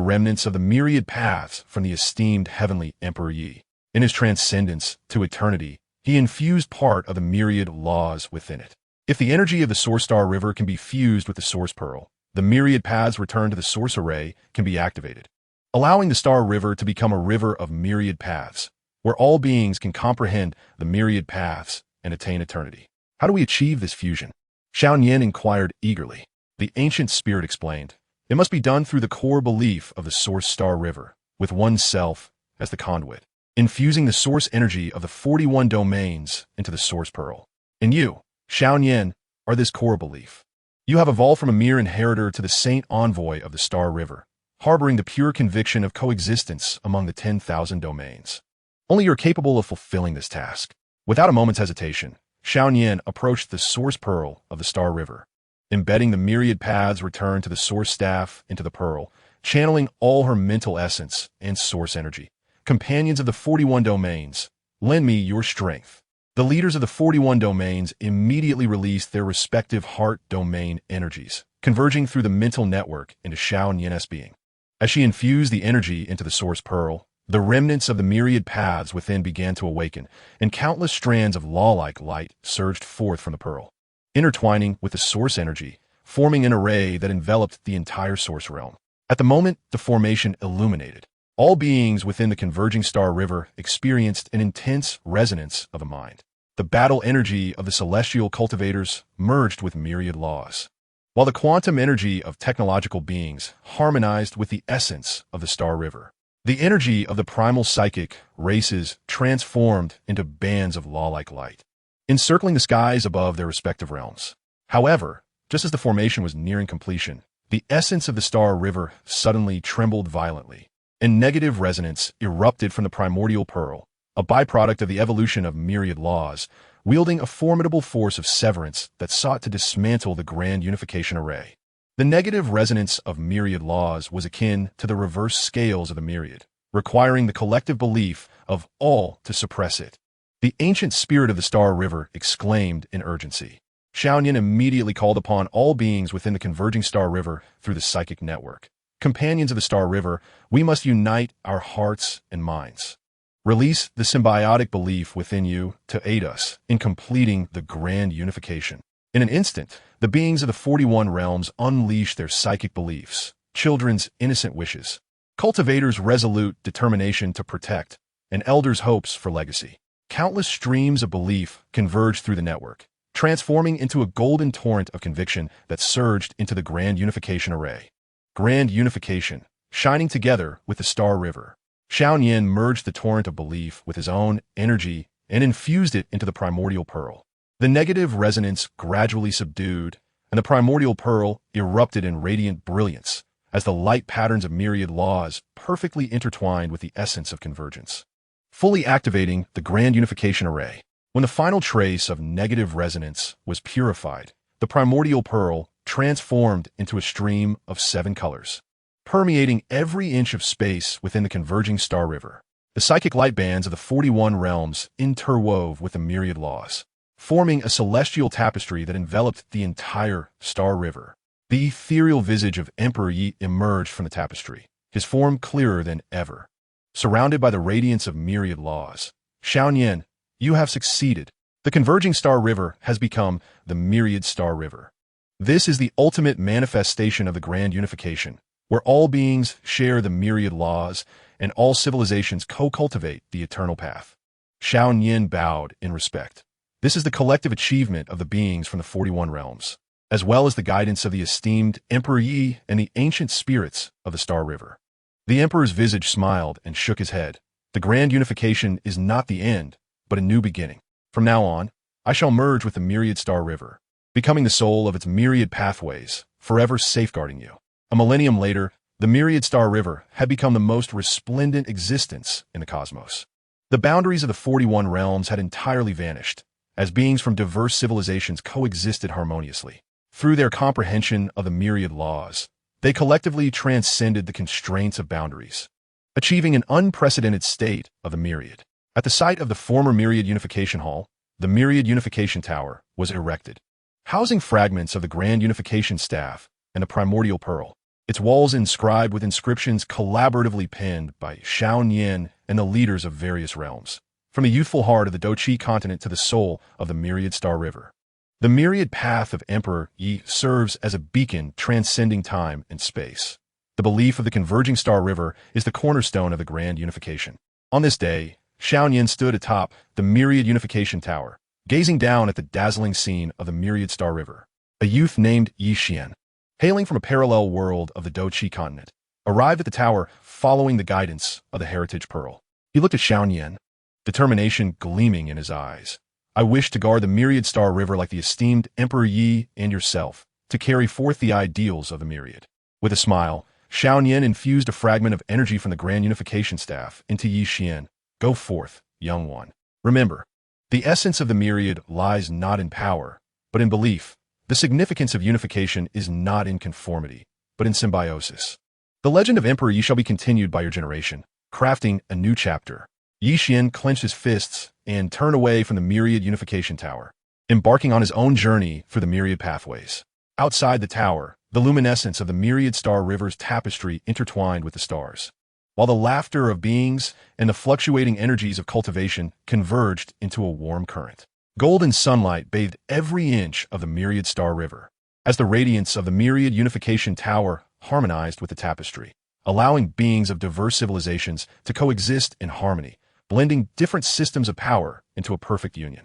remnants of the myriad paths from the esteemed Heavenly Emperor Yi. In his transcendence to eternity, he infused part of the myriad laws within it. If the energy of the Source Star River can be fused with the source pearl, the myriad paths returned to the source array can be activated, allowing the Star River to become a river of myriad paths, where all beings can comprehend the myriad paths and attain eternity. How do we achieve this fusion? Xiaoyan inquired eagerly. The ancient spirit explained, it must be done through the core belief of the Source Star River, with oneself as the conduit, infusing the source energy of the 41 domains into the source pearl. And you, Xiaoyan, are this core belief. You have evolved from a mere inheritor to the saint envoy of the Star River, harboring the pure conviction of coexistence among the 10,000 domains. Only you're capable of fulfilling this task. Without a moment's hesitation, Xiaoyan approached the source pearl of the Star River, embedding the myriad paths returned to the source staff into the pearl, channeling all her mental essence and source energy. Companions of the 41 domains, lend me your strength. The leaders of the 41 domains immediately released their respective heart domain energies, converging through the mental network into Xiaoyan's being. As she infused the energy into the source pearl, the remnants of the myriad paths within began to awaken, and countless strands of law-like light surged forth from the pearl, intertwining with the source energy, forming an array that enveloped the entire source realm. At the moment the formation illuminated, all beings within the converging Star River experienced an intense resonance of the mind. The battle energy of the celestial cultivators merged with myriad laws, while the quantum energy of technological beings harmonized with the essence of the Star River. The energy of the primal psychic races transformed into bands of law-like light, encircling the skies above their respective realms. However, just as the formation was nearing completion, the essence of the Star River suddenly trembled violently, and negative resonance erupted from the primordial pearl, a byproduct of the evolution of myriad laws, wielding a formidable force of severance that sought to dismantle the grand unification array. The negative resonance of myriad laws was akin to the reverse scales of the myriad, requiring the collective belief of all to suppress it. The ancient spirit of the Star River exclaimed in urgency. Xiaoyan immediately called upon all beings within the converging Star River through the psychic network. Companions of the Star River, we must unite our hearts and minds. Release the symbiotic belief within you to aid us in completing the grand unification. In an instant, the beings of the 41 realms unleashed their psychic beliefs, children's innocent wishes, cultivators' resolute determination to protect, and elders' hopes for legacy. Countless streams of belief converged through the network, transforming into a golden torrent of conviction that surged into the Grand Unification array. Grand Unification, shining together with the Star River. Xiaoyan merged the torrent of belief with his own energy and infused it into the primordial pearl. The negative resonance gradually subdued, and the primordial pearl erupted in radiant brilliance as the light patterns of myriad laws perfectly intertwined with the essence of convergence. Fully activating the Grand Unification array. When the final trace of negative resonance was purified, the primordial pearl transformed into a stream of 7 colors, permeating every inch of space within the converging Star River. The psychic light bands of the 41 realms interwove with the myriad laws, forming a celestial tapestry that enveloped the entire Star River. The ethereal visage of Emperor Yi emerged from the tapestry, his form clearer than ever. Surrounded by the radiance of myriad laws, Xiaoyan, you have succeeded. The converging Star River has become the Myriad Star River. This is the ultimate manifestation of the Grand Unification, where all beings share the myriad laws and all civilizations co-cultivate the eternal path. Xiaoyan bowed in respect. This is the collective achievement of the beings from the 41 realms, as well as the guidance of the esteemed Emperor Yi and the ancient spirits of the Star River. The Emperor's visage smiled and shook his head. The Grand Unification is not the end, but a new beginning. From now on, I shall merge with the Myriad Star River, becoming the soul of its myriad pathways, forever safeguarding you. A millennium later, the Myriad Star River had become the most resplendent existence in the cosmos. The boundaries of the 41 realms had entirely vanished, as beings from diverse civilizations coexisted harmoniously. Through their comprehension of the myriad laws, they collectively transcended the constraints of boundaries, achieving an unprecedented state of the myriad. At the site of the former Myriad Unification Hall, the Myriad Unification Tower was erected, housing fragments of the Grand Unification Staff and the Primordial Pearl, its walls inscribed with inscriptions collaboratively penned by Xiaoyan and the leaders of various realms. From the youthful heart of the Doqi continent to the soul of the Myriad Star River, the myriad path of Emperor Yi serves as a beacon transcending time and space. The belief of the converging Star River is the cornerstone of the Grand Unification. On this day, Xiaoyan stood atop the Myriad Unification Tower, gazing down at the dazzling scene of the Myriad Star River. A youth named Yi Xian, hailing from a parallel world of the Doqi continent, arrived at the tower following the guidance of the Heritage Pearl. He looked at Xiaoyan, determination gleaming in his eyes. I wish to guard the Myriad Star River like the esteemed Emperor Yi and yourself, to carry forth the ideals of the Myriad. With a smile, Xiaoyan infused a fragment of energy from the Grand Unification Staff into Yi Xian. Go forth, young one. Remember, the essence of the myriad lies not in power, but in belief. The significance of unification is not in conformity, but in symbiosis. The legend of Emperor Yi shall be continued by your generation, crafting a new chapter. Yi Xian clenched his fists and turned away from the Myriad Unification Tower, embarking on his own journey through the myriad pathways. Outside the tower, the luminescence of the Myriad Star River's tapestry intertwined with the stars, while the laughter of beings and the fluctuating energies of cultivation converged into a warm current. Golden sunlight bathed every inch of the Myriad Star River, as the radiance of the Myriad Unification Tower harmonized with the tapestry, allowing beings of diverse civilizations to coexist in harmony, blending different systems of power into a perfect union.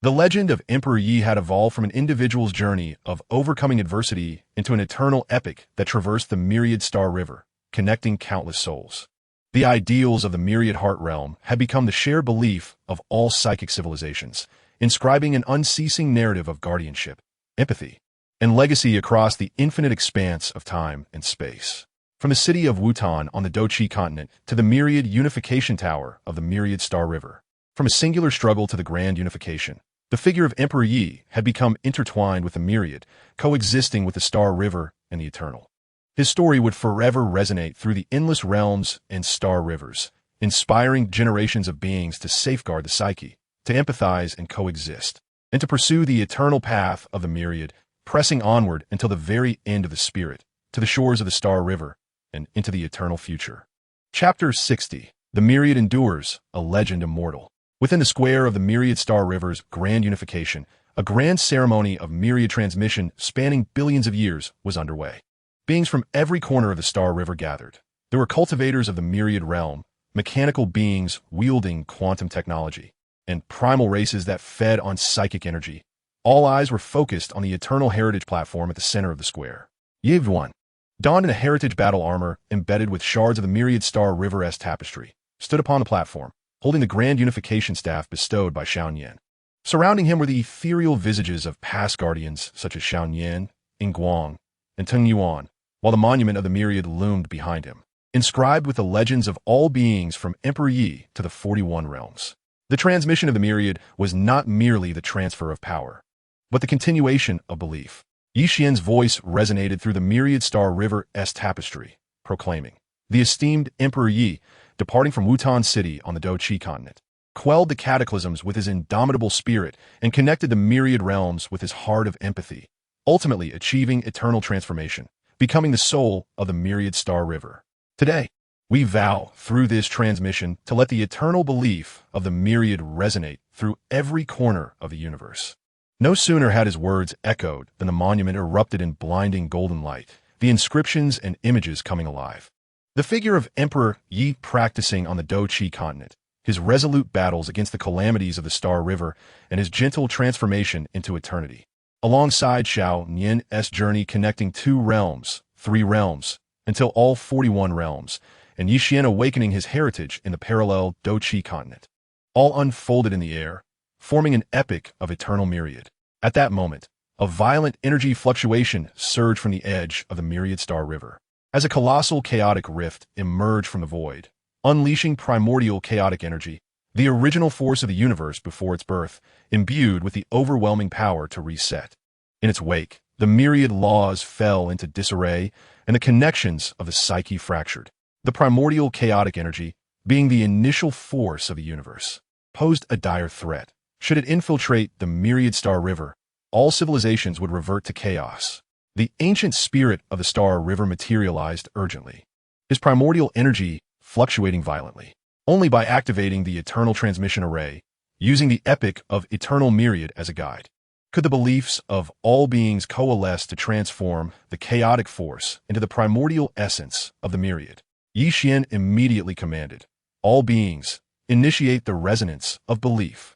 The legend of Emperor Yi had evolved from an individual's journey of overcoming adversity into an eternal epic that traversed the Myriad Star River, connecting countless souls. The ideals of the Myriad Heart Realm had become the shared belief of all psychic civilizations, inscribing an unceasing narrative of guardianship, empathy, and legacy across the infinite expanse of time and space. From the city of Wutan on the Doqi continent to the Myriad Unification Tower of the Myriad Star River, from a singular struggle to the Grand Unification, the figure of Emperor Yi had become intertwined with the myriad, coexisting with the Star River and the eternal. His story would forever resonate through the endless realms and star rivers, inspiring generations of beings to safeguard the psyche, to empathize and coexist, and to pursue the eternal path of the myriad, pressing onward until the very end of the spirit, to the shores of the Star River, and into the eternal future. Chapter 60. The Myriad Endures, a Legend Immortal. Within the square of the Myriad Star River's Grand Unification, a grand ceremony of myriad transmission spanning billions of years was underway. Beings from every corner of the Star River gathered. There were cultivators of the myriad realm, mechanical beings wielding quantum technology, and primal races that fed on psychic energy, All eyes were focused on the eternal heritage platform at the center of the square. Yiv 1, donned in a heritage battle armor embedded with shards of the myriad star river-esque tapestry, stood upon the platform, holding the grand unification staff bestowed by Xiaoyan. Surrounding him were the ethereal visages of past guardians such as Xiaoyan, Qingyang, and Teng Yuan, while the monument of the myriad loomed behind him, inscribed with the legends of all beings from Emperor Yi to the 41 realms. The transmission of the myriad was not merely the transfer of power, but the continuation of belief. Yi Xian's voice resonated through the myriad star river-esque tapestry, proclaiming, "The esteemed Emperor Yi, departing from Wutan City on the Doqi continent, quelled the cataclysms with his indomitable spirit and connected the myriad realms with his heart of empathy, ultimately achieving eternal transformation, becoming the soul of the myriad star river. Today, we vow, through this transmission, to let the eternal belief of the myriad resonate through every corner of the universe." No sooner had his words echoed than the monument erupted in blinding golden light, the inscriptions and images coming alive. The figure of Emperor Yi practicing on the Doqi continent, his resolute battles against the calamities of the Star River, and his gentle transformation into eternity. Alongside Xiao Nian's journey connecting 2 realms, 3 realms, until all 41 realms, and Yi Xian awakening his heritage in the parallel Doqi continent. All unfolded in the air, forming an epic of eternal myriad. At that moment, a violent energy fluctuation surged from the edge of the myriad star river, as a colossal chaotic rift emerged from the void, unleashing primordial chaotic energy, the original force of the universe before its birth, imbued with the overwhelming power to reset. In its wake, the myriad laws fell into disarray, and the connections of the psyche fractured. The primordial chaotic energy, being the initial force of the universe, posed a dire threat. Should it infiltrate the myriad star river, all civilizations would revert to chaos. The ancient spirit of the star river materialized urgently, his primordial energy fluctuating violently. Only by activating the eternal transmission array, using the epic of eternal myriad as a guide, could the beliefs of all beings coalesce to transform the chaotic force into the primordial essence of the myriad. Yi Xian immediately commanded, "All beings, initiate the resonance of belief.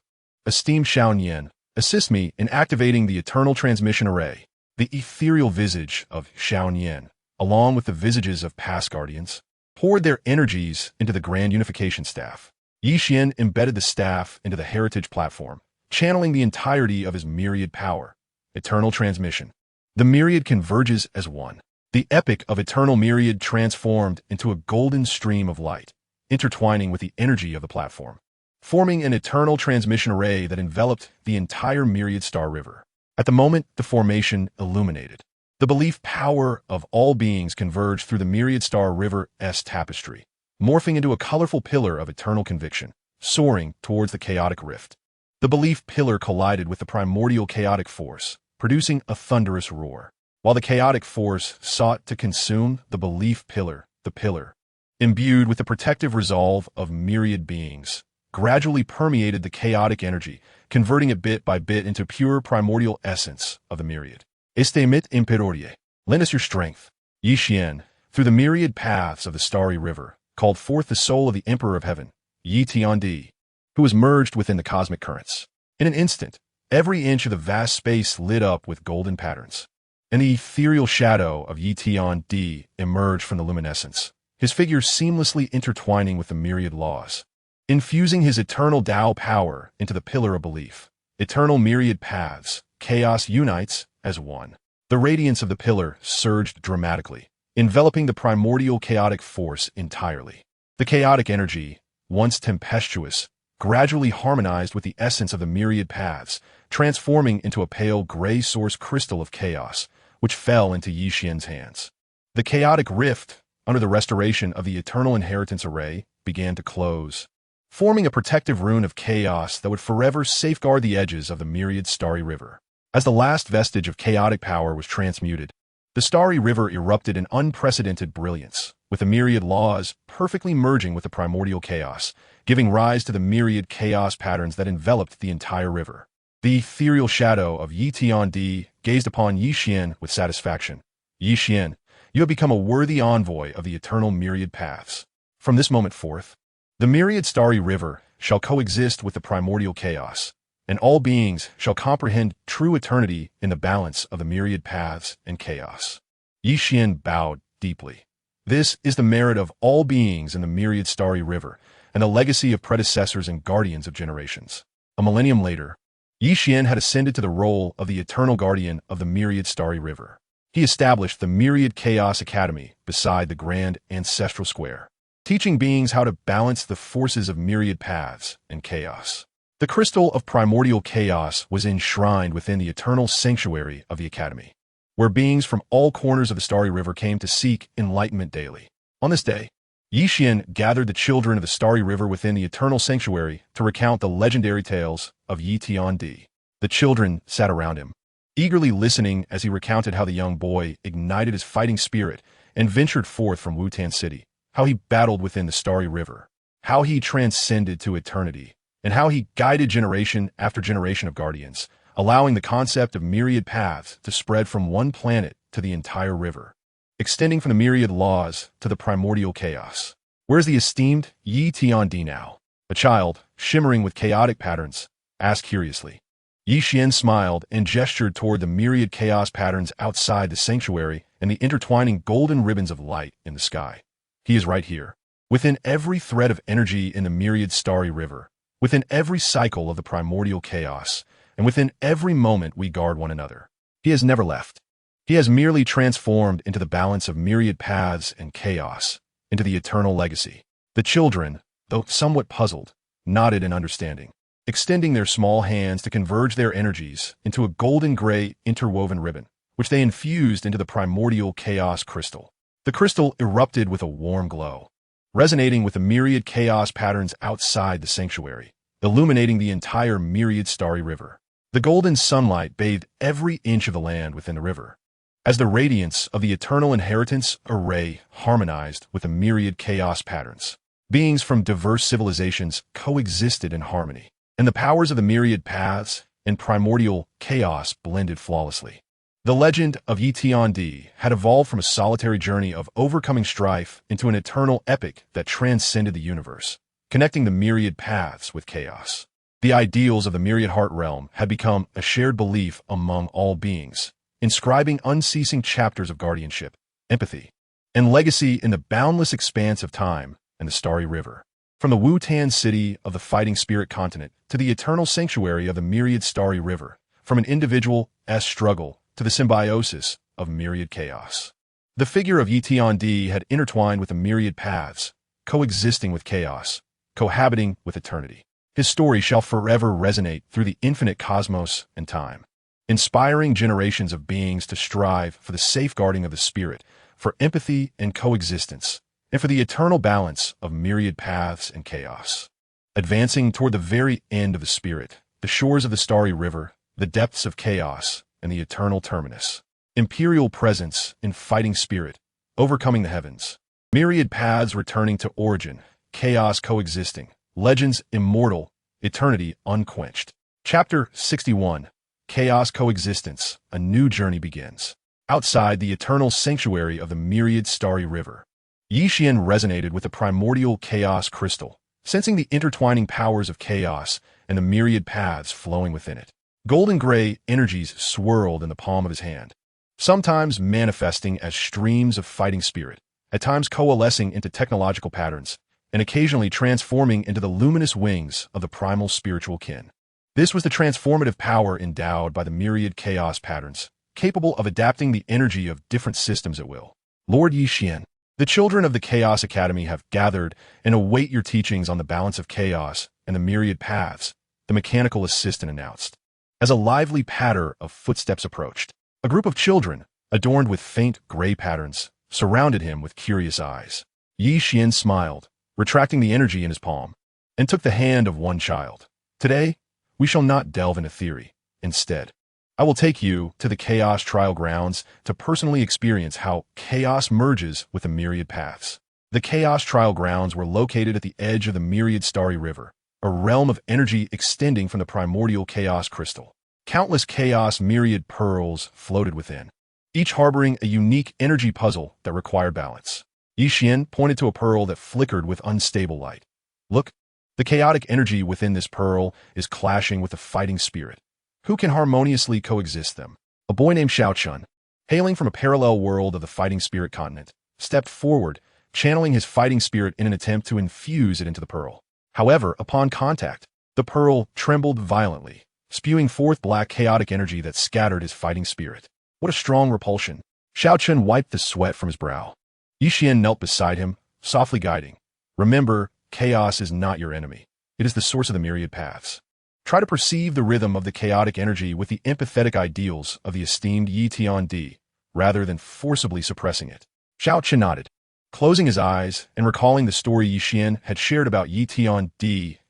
Esteemed Xiaoyan, assist me in activating the eternal transmission array." The ethereal visage of Xiaoyan, along with the visages of past guardians, poured their energies into the grand unification staff. Yi Xian embedded the staff into the heritage platform, channeling the entirety of his myriad power. Eternal transmission. The myriad converges as one. The epic of eternal myriad transformed into a golden stream of light, intertwining with the energy of the platform, forming an eternal transmission array that enveloped the entire myriad star river. At the moment the formation illuminated, the belief power of all beings converged through the myriad star river-esque tapestry, morphing into a colorful pillar of eternal conviction, soaring towards the chaotic rift. The belief pillar collided with the primordial chaotic force, producing a thunderous roar. While the chaotic force sought to consume the belief pillar, the pillar, imbued with the protective resolve of myriad beings, gradually permeated the chaotic energy, converting it bit by bit into pure primordial essence of the myriad. Este mit imperorie. Lend us your strength. Yi Xian, through the myriad paths of the starry river, called forth the soul of the Emperor of Heaven, Yi Tiandi, who was merged within the cosmic currents. In an instant, every inch of the vast space lit up with golden patterns, and the ethereal shadow of Yi Tiandi emerged from the luminescence, his figure seamlessly intertwining with the myriad laws. Infusing his eternal Tao power into the pillar of belief, eternal myriad paths, chaos unites as one. The radiance of the pillar surged dramatically, enveloping the primordial chaotic force entirely. The chaotic energy, once tempestuous, gradually harmonized with the essence of the myriad paths, transforming into a pale gray source crystal of chaos, which fell into Yi Xian's hands. The chaotic rift, under the restoration of the eternal inheritance array, began to close, forming a protective rune of chaos that would forever safeguard the edges of the myriad starry river. As the last vestige of chaotic power was transmuted, the starry river erupted in unprecedented brilliance, with the myriad laws perfectly merging with the primordial chaos, giving rise to the myriad chaos patterns that enveloped the entire river. The ethereal shadow of Yi Tiandi gazed upon Yi Xian with satisfaction. Yi Xian, you have become a worthy envoy of the eternal myriad paths. From this moment forth, the myriad starry river shall coexist with the primordial chaos, and all beings shall comprehend true eternity in the balance of the myriad paths and chaos. Yi Xian bowed deeply. This is the merit of all beings in the myriad starry river, and the legacy of predecessors and guardians of generations. A millennium later, Yi Xian had ascended to the role of the eternal guardian of the myriad starry river. He established the Myriad Chaos Academy beside the grand ancestral square, teaching beings how to balance the forces of myriad paths and chaos. The crystal of primordial chaos was enshrined within the eternal sanctuary of the academy, where beings from all corners of the starry river came to seek enlightenment daily. On this day, Yi Xian gathered the children of the starry river within the eternal sanctuary to recount the legendary tales of Yi Tiandi. The children sat around him, eagerly listening as he recounted how the young boy ignited his fighting spirit and ventured forth from Wutan City, how he battled within the starry river, how he transcended to eternity, and how he guided generation after generation of guardians, allowing the concept of myriad paths to spread from one planet to the entire river, extending from the myriad laws to the primordial chaos. Where's the esteemed Yi Tiandi now? A child, shimmering with chaotic patterns, asked curiously. Yi Xian smiled and gestured toward the myriad chaos patterns outside the sanctuary and the intertwining golden ribbons of light in the sky. He is right here, within every thread of energy in the myriad starry river, within every cycle of the primordial chaos, and within every moment we guard one another. He has never left. He has merely transformed into the balance of myriad paths and chaos, into the eternal legacy. The children, though somewhat puzzled, nodded in understanding, extending their small hands to converge their energies into a golden-gray interwoven ribbon, which they infused into the primordial chaos crystal. The crystal erupted with a warm glow, resonating with the myriad chaos patterns outside the sanctuary, illuminating the entire myriad starry river. The golden sunlight bathed every inch of the land within the river, as the radiance of the eternal inheritance array harmonized with the myriad chaos patterns. Beings from diverse civilizations coexisted in harmony, and the powers of the myriad paths and primordial chaos blended flawlessly. The legend of Yi Tiandi had evolved from a solitary journey of overcoming strife into an eternal epic that transcended the universe, connecting the myriad paths with chaos. The ideals of the myriad heart realm had become a shared belief among all beings, inscribing unceasing chapters of guardianship, empathy, and legacy in the boundless expanse of time and the starry river. From the Wutan City of the fighting spirit continent to the eternal sanctuary of the myriad starry river, from an individual's struggle to the symbiosis of myriad chaos. The figure of Yi Tiandi had intertwined with the myriad paths, coexisting with chaos, cohabiting with eternity. His story shall forever resonate through the infinite cosmos and time, inspiring generations of beings to strive for the safeguarding of the spirit, for empathy and coexistence, and for the eternal balance of myriad paths and chaos. Advancing toward the very end of the spirit, the shores of the starry river, the depths of chaos, and the eternal terminus. Imperial presence in fighting spirit, overcoming the heavens. Myriad paths returning to origin, chaos coexisting, legends immortal, eternity unquenched. Chapter 61. Chaos Coexistence, a new journey begins. Outside the eternal sanctuary of the myriad starry river, Yi Xian resonated with the primordial chaos crystal, sensing the intertwining powers of chaos and the myriad paths flowing within it. Golden-gray energies swirled in the palm of his hand, sometimes manifesting as streams of fighting spirit, at times coalescing into technological patterns, and occasionally transforming into the luminous wings of the primal spiritual kin. This was the transformative power endowed by the myriad chaos patterns, capable of adapting the energy of different systems at will. Lord Yi Xian, the children of the Chaos Academy have gathered and await your teachings on the balance of chaos and the myriad paths, the mechanical assistant announced. As a lively patter of footsteps approached, a group of children, adorned with faint gray patterns, surrounded him with curious eyes. Yi Xian smiled, retracting the energy in his palm, and took the hand of one child. Today, we shall not delve into theory. Instead, I will take you to the Chaos Trial Grounds to personally experience how chaos merges with the myriad paths. The Chaos Trial Grounds were located at the edge of the myriad starry river, a realm of energy extending from the primordial chaos crystal. Countless chaos myriad pearls floated within, each harboring a unique energy puzzle that required balance. Yi Xian pointed to a pearl that flickered with unstable light. Look, The chaotic energy within this pearl is clashing with the fighting spirit. Who can harmoniously coexist them? A boy named Xiaochun, hailing from a parallel world of the fighting spirit continent, stepped forward, channeling his fighting spirit in an attempt to infuse it into the pearl. However, upon contact, the pearl trembled violently, spewing forth black chaotic energy that scattered his fighting spirit. What a strong repulsion! Xiaochun wiped the sweat from his brow. Yixian knelt beside him, softly guiding. Remember, chaos is not your enemy. It is the source of the myriad paths. Try to perceive the rhythm of the chaotic energy with the empathetic ideals of the esteemed Yi Tian, rather than forcibly suppressing it. Xiaochun nodded, closing his eyes and recalling the story Yixian had shared about Yi Tian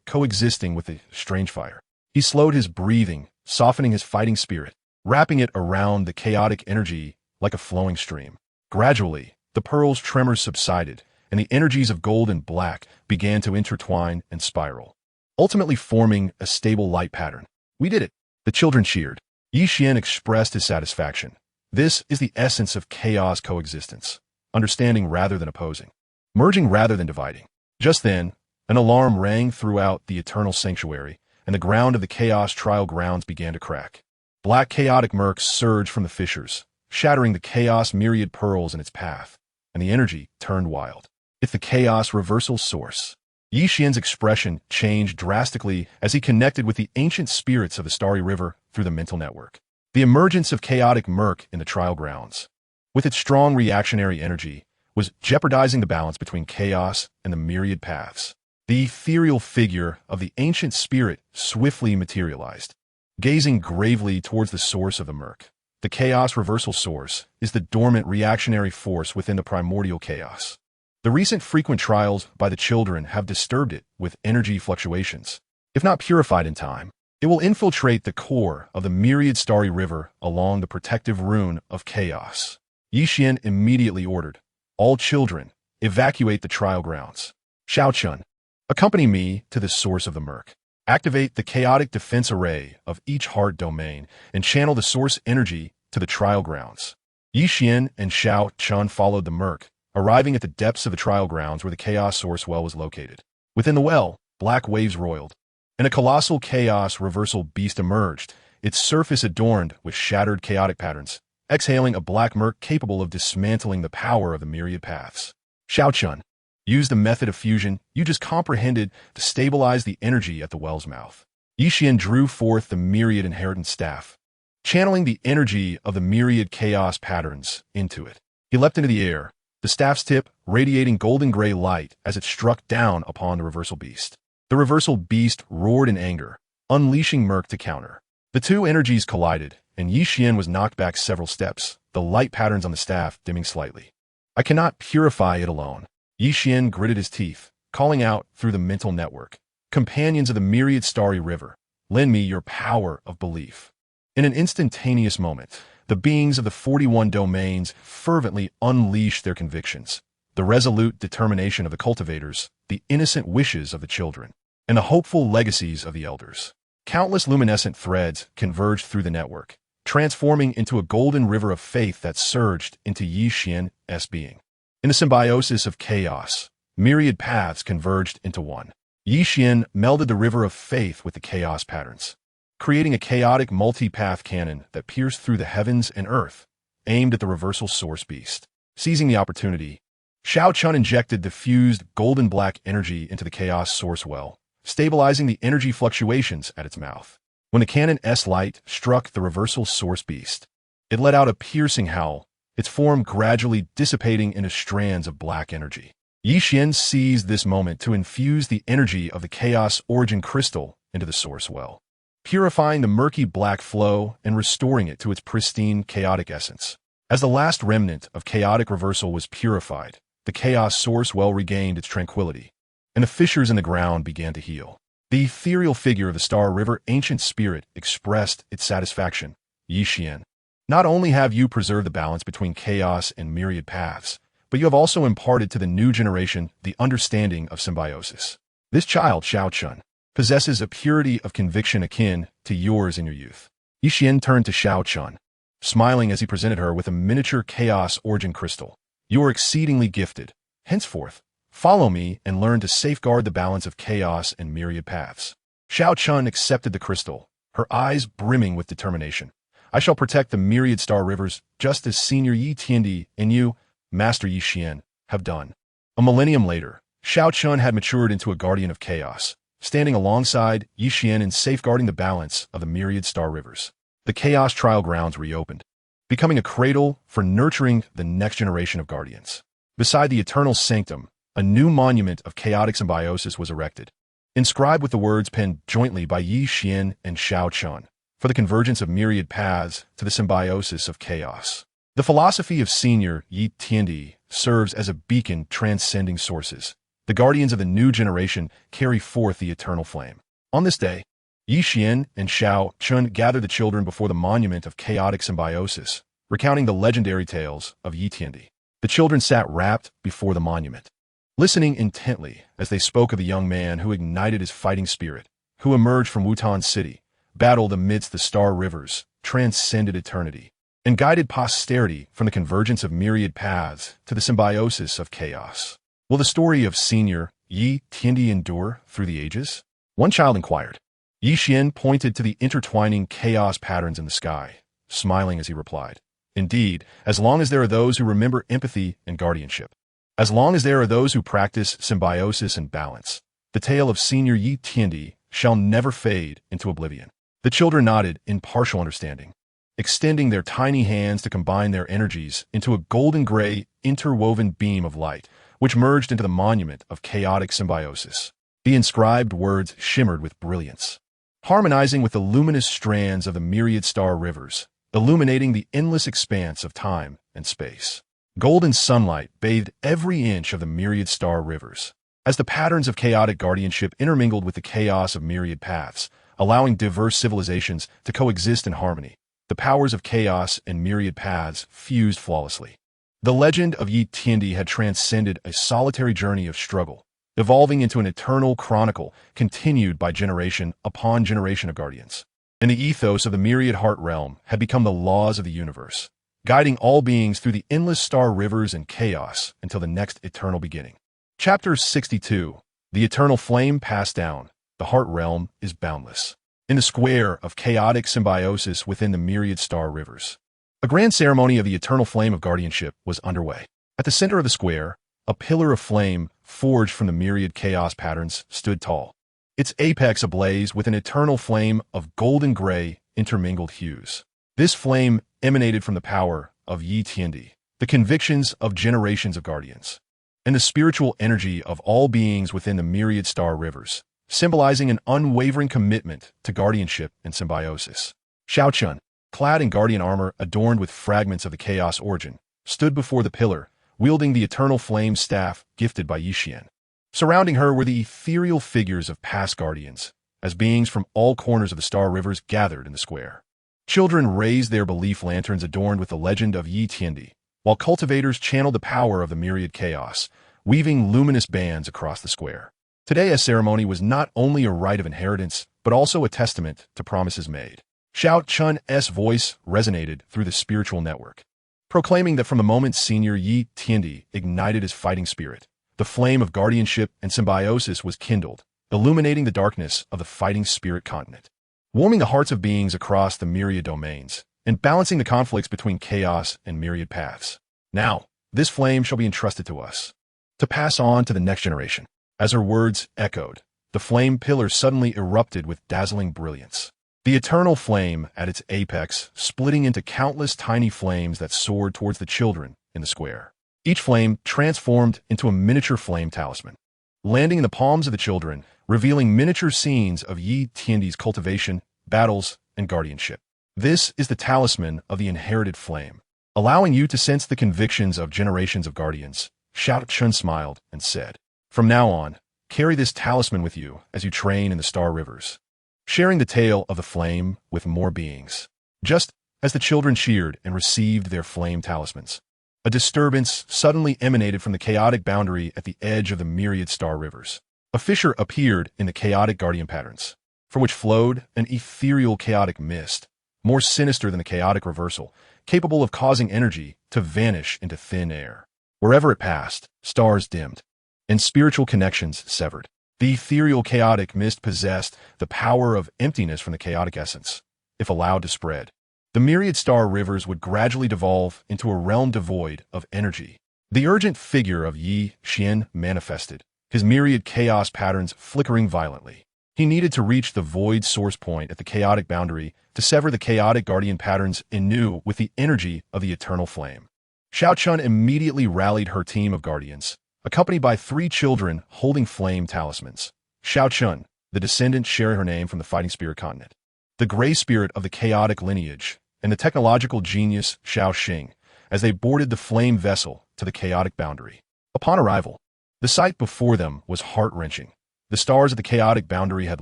coexisting with the strange fire. He slowed his breathing, softening his fighting spirit, wrapping it around the chaotic energy like a flowing stream. Gradually, the pearl's tremors subsided, and the energies of gold and black began to intertwine and spiral, ultimately forming a stable light pattern. We did it! The children cheered. Yixian expressed his satisfaction. This is the essence of chaos coexistence, understanding rather than opposing, merging rather than dividing. Just then, an alarm rang throughout the eternal sanctuary, and the ground of the chaos trial grounds began to crack. Black chaotic murk surged from the fissures, shattering the chaos myriad pearls in its path, and the energy turned wild. It's the chaos reversal source. Yixian's expression changed drastically as he connected with the ancient spirits of the Starry River through the mental network. The emergence of chaotic murk in the trial grounds, with its strong reactionary energy, was jeopardizing the balance between chaos and the myriad paths. The ethereal figure of the ancient spirit swiftly materialized, gazing gravely towards the source of the murk. The chaos reversal source is the dormant reactionary force within the primordial chaos. The recent frequent trials by the children have disturbed it with energy fluctuations. If not purified in time, it will infiltrate the core of the myriad starry river along the protective rune of chaos. Yixian immediately ordered, all children, evacuate the trial grounds. Xiaochun, accompany me to the source of the murk. Activate the chaotic defense array of each heart domain and channel the source energy to the trial grounds. Yixian and Xiaochun followed the murk, arriving at the depths of the trial grounds where the chaos source well was located. Within the well, black waves roiled, and a colossal chaos reversal beast emerged, its surface adorned with shattered chaotic patterns, exhaling a black murk capable of dismantling the power of the myriad paths. Xiaochun, use the method of fusion you just comprehended to stabilize the energy at the well's mouth. Yixian drew forth the myriad inheritance staff, channeling the energy of the myriad chaos patterns into it. He leapt into the air, the staff's tip radiating golden gray light as it struck down upon the reversal beast. The reversal beast roared in anger, unleashing murk to counter. The two energies collided, and Yixian was knocked back several steps, the light patterns on the staff dimming slightly. I cannot purify it alone. Yixian gritted his teeth, calling out through the mental network. Companions of the myriad starry river, lend me your power of belief. In an instantaneous moment, the beings of the 41 domains fervently unleashed their convictions, the resolute determination of the cultivators, the innocent wishes of the children, and the hopeful legacies of the elders. Countless luminescent threads converged through the network, transforming into a golden river of faith that surged into Yixian's being. In the symbiosis of chaos, myriad paths converged into one. Yixian melded the river of faith with the chaos patterns, creating a chaotic multi-path cannon that pierced through the heavens and earth, aimed at the reversal source beast. Seizing the opportunity, Xiaochun injected the fused golden black energy into the chaos source well, stabilizing the energy fluctuations at its mouth. When the cannon's light struck the reversal source beast, it let out a piercing howl, its form gradually dissipating into strands of black energy. Yixian seized this moment to infuse the energy of the chaos origin crystal into the source well, purifying the murky black flow and restoring it to its pristine chaotic essence. As the last remnant of chaotic reversal was purified, the chaos source well regained its tranquility, and the fissures in the ground began to heal. The ethereal figure of the Star River ancient spirit expressed its satisfaction. Yixian, not only have you preserved the balance between chaos and myriad paths, but you have also imparted to the new generation the understanding of symbiosis. This child, Xiaochun, possesses a purity of conviction akin to yours in your youth. Yixian turned to Xiaochun, smiling as he presented her with a miniature chaos origin crystal. You are exceedingly gifted. Henceforth, Follow me and learn to safeguard the balance of chaos and myriad paths. Xiao Chun accepted the crystal, her eyes brimming with determination. I shall protect the myriad star rivers just as Senior Yi Tiandi and you, Master Yi Xian, have done. A millennium later, Xiao Chun had matured into a guardian of chaos, standing alongside Yi Xian in safeguarding the balance of the myriad star rivers. The chaos trial grounds reopened, becoming a cradle for nurturing the next generation of guardians. Beside the eternal sanctum, a new monument of chaotic symbiosis was erected, inscribed with the words penned jointly by Yi Xian and Xiao Chun, for the convergence of myriad paths to the symbiosis of chaos. The philosophy of Senior Yi Tiandi serves as a beacon transcending sources. The guardians of the new generation carry forth the eternal flame. On this day, Yi Xian and Xiao Chun gathered the children before the monument of chaotic symbiosis, recounting the legendary tales of Yi Tiandi. The children sat rapt before the monument, listening intently as they spoke of the young man who ignited his fighting spirit, who emerged from Wutan City, battled amidst the star rivers, transcended eternity, and guided posterity from the convergence of myriad paths to the symbiosis of chaos. Will the story of Senior Yi Tiandi endure through the ages? One child inquired. Yi Xian pointed to the intertwining chaos patterns in the sky, smiling as he replied, "Indeed, as long as there are those who remember empathy and guardianship, as long as there are those who practice symbiosis and balance, the tale of Senior Yi Tiandi shall never fade into oblivion." The children nodded in partial understanding, extending their tiny hands to combine their energies into a golden-gray, interwoven beam of light, which merged into the monument of chaotic symbiosis. The inscribed words shimmered with brilliance, harmonizing with the luminous strands of the myriad star rivers, illuminating the endless expanse of time and space. Golden sunlight bathed every inch of the myriad star rivers, as the patterns of chaotic guardianship intermingled with the chaos of myriad paths, allowing diverse civilizations to coexist in harmony. The powers of chaos and myriad paths fused flawlessly. The legend of Yi Tiandi had transcended a solitary journey of struggle, evolving into an eternal chronicle continued by generation upon generation of guardians. And the ethos of the myriad heart realm had become the laws of the universe, guiding all beings through the endless star rivers and chaos until the next eternal beginning. Chapter 62. The eternal flame passed down. The heart realm is boundless. In the square of chaotic symbiosis within the myriad star rivers, a grand ceremony of the eternal flame of guardianship was underway. At the center of the square, a pillar of flame forged from the myriad chaos patterns stood tall, its apex ablaze with an eternal flame of golden-gray intermingled hues. This flame emanated from the power of Yi Tiandi, the convictions of generations of guardians, and the spiritual energy of all beings within the myriad star rivers, symbolizing an unwavering commitment to guardianship and symbiosis. Xiao Chun, clad in guardian armor adorned with fragments of the chaos origin, stood before the pillar, wielding the eternal flame staff gifted by Yi Xian. Surrounding her were the ethereal figures of past guardians, as beings from all corners of the star rivers gathered in the square. Children raised their belief lanterns adorned with the legend of Yi Tiandi, while cultivators channeled the power of the myriad chaos, weaving luminous bands across the square. Today's ceremony was not only a rite of inheritance, but also a testament to promises made. Xiao Chun's voice resonated through the spiritual network, proclaiming that from the moment Senior Yi Tiandi ignited his fighting spirit, the flame of guardianship and symbiosis was kindled, illuminating the darkness of the fighting spirit continent, warming the hearts of beings across the myriad domains, and balancing the conflicts between chaos and myriad paths. Now, this flame shall be entrusted to us, to pass on to the next generation. As her words echoed, the flame pillar suddenly erupted with dazzling brilliance. The eternal flame at its apex, splitting into countless tiny flames that soared towards the children in the square. Each flame transformed into a miniature flame talisman, landing in the palms of the children, revealing miniature scenes of Yi Tiandi's cultivation, battles, and guardianship. This is the talisman of the inherited flame, allowing you to sense the convictions of generations of guardians. Xiao Chun smiled and said, "From now on, carry this talisman with you as you train in the star rivers, sharing the tale of the flame with more beings." Just as the children cheered and received their flame talismans, a disturbance suddenly emanated from the chaotic boundary at the edge of the myriad star rivers. A fissure appeared in the chaotic guardian patterns, from which flowed an ethereal chaotic mist, more sinister than the chaotic reversal, capable of causing energy to vanish into thin air. Wherever it passed, stars dimmed, and spiritual connections severed. The ethereal chaotic mist possessed the power of emptiness from the chaotic essence, if allowed to spread. The myriad star rivers would gradually devolve into a realm devoid of energy. The urgent figure of Yi Xian manifested, his myriad chaos patterns flickering violently. He needed to reach the void source point at the chaotic boundary to sever the chaotic guardian patterns anew with the energy of the eternal flame. Xiao Chun immediately rallied her team of guardians, accompanied by 3 children holding flame talismans. Xiao Chun, the descendant sharing her name from the fighting spirit continent, the gray spirit of the chaotic lineage, and the technological genius Xiao Xing, as they boarded the flame vessel to the chaotic boundary. Upon arrival, the sight before them was heart-wrenching. The stars of the chaotic boundary had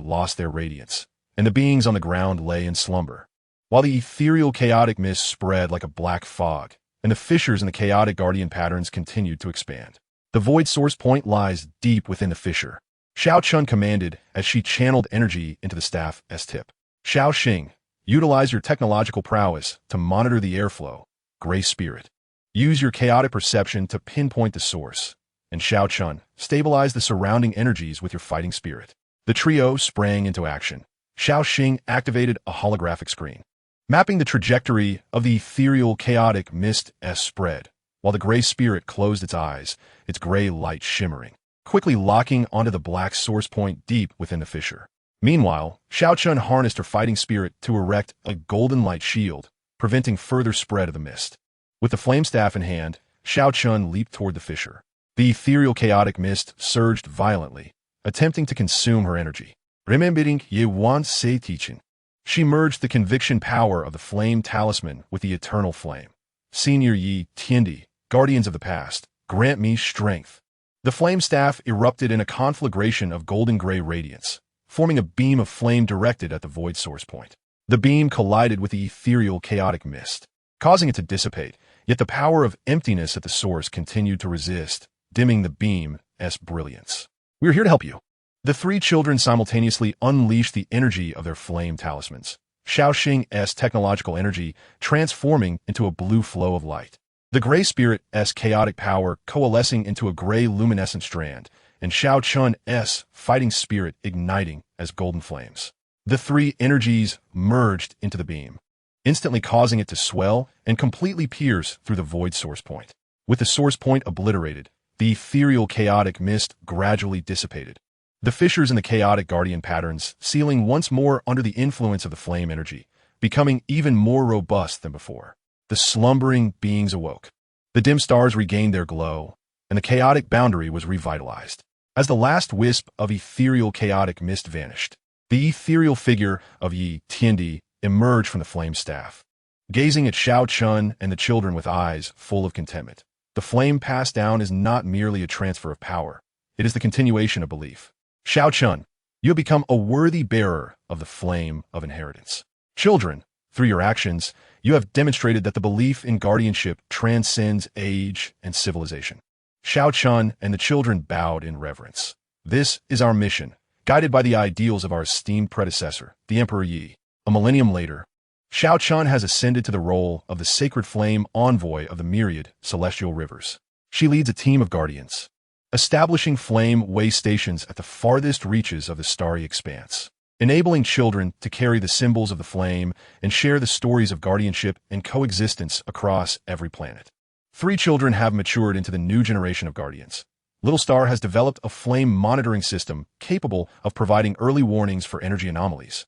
lost their radiance, and the beings on the ground lay in slumber, while the ethereal chaotic mist spread like a black fog, and the fissures in the chaotic guardian patterns continued to expand. The void source point lies deep within the fissure, Xiao Chun commanded as she channeled energy into the staff's tip. Xiao Xing, utilize your technological prowess to monitor the airflow. Gray Spirit, use your chaotic perception to pinpoint the source. And Xiao Chun, stabilize the surrounding energies with your fighting spirit. The trio sprang into action. Xiao Xing activated a holographic screen, mapping the trajectory of the ethereal chaotic mist as spread, while the gray spirit closed its eyes, its gray light shimmering, quickly locking onto the black source point deep within the fissure. Meanwhile, Xiao Chun harnessed her fighting spirit to erect a golden light shield, preventing further spread of the mist. With the flame staff in hand, Xiao Chun leaped toward the fissure. The ethereal chaotic mist surged violently, attempting to consume her energy. Remembering Ye Wan Sei teaching, she merged the conviction power of the flame talisman with the eternal flame. Senior Yi Tiandi, guardians of the past, grant me strength. The flame staff erupted in a conflagration of golden-gray radiance, forming a beam of flame directed at the void source point. The beam collided with the ethereal chaotic mist, causing it to dissipate, yet the power of emptiness at the source continued to resist, dimming the beam's brilliance. We're here to help you. The 3 children simultaneously unleashed the energy of their flame talismans, Xiao Xing's technological energy transforming into a blue flow of light, the gray spirit's chaotic power coalescing into a gray luminescent strand, and Xiao Chun's fighting spirit igniting as golden flames. The 3 energies merged into the beam, instantly causing it to swell and completely pierce through the void source point. With the source point obliterated, the ethereal chaotic mist gradually dissipated, the fissures in the chaotic guardian patterns sealing once more under the influence of the flame energy, becoming even more robust than before. The slumbering beings awoke. The dim stars regained their glow, and the chaotic boundary was revitalized. As the last wisp of ethereal chaotic mist vanished, the ethereal figure of Yi Tiandi emerged from the flame staff, gazing at Xiao Chun and the children with eyes full of contentment. The flame passed down is not merely a transfer of power, it is the continuation of belief. Xiao Chun, you have become a worthy bearer of the flame of inheritance. Children, through your actions, you have demonstrated that the belief in guardianship transcends age and civilization. Xiao Chun and the children bowed in reverence. This is our mission, guided by the ideals of our esteemed predecessor, the Emperor Yi. A millennium later, Xiao Chun has ascended to the role of the sacred flame envoy of the myriad celestial rivers. She leads a team of guardians, establishing flame way stations at the farthest reaches of the starry expanse, enabling children to carry the symbols of the flame and share the stories of guardianship and coexistence across every planet. 3 children have matured into the new generation of guardians. Little Star has developed a flame monitoring system capable of providing early warnings for energy anomalies.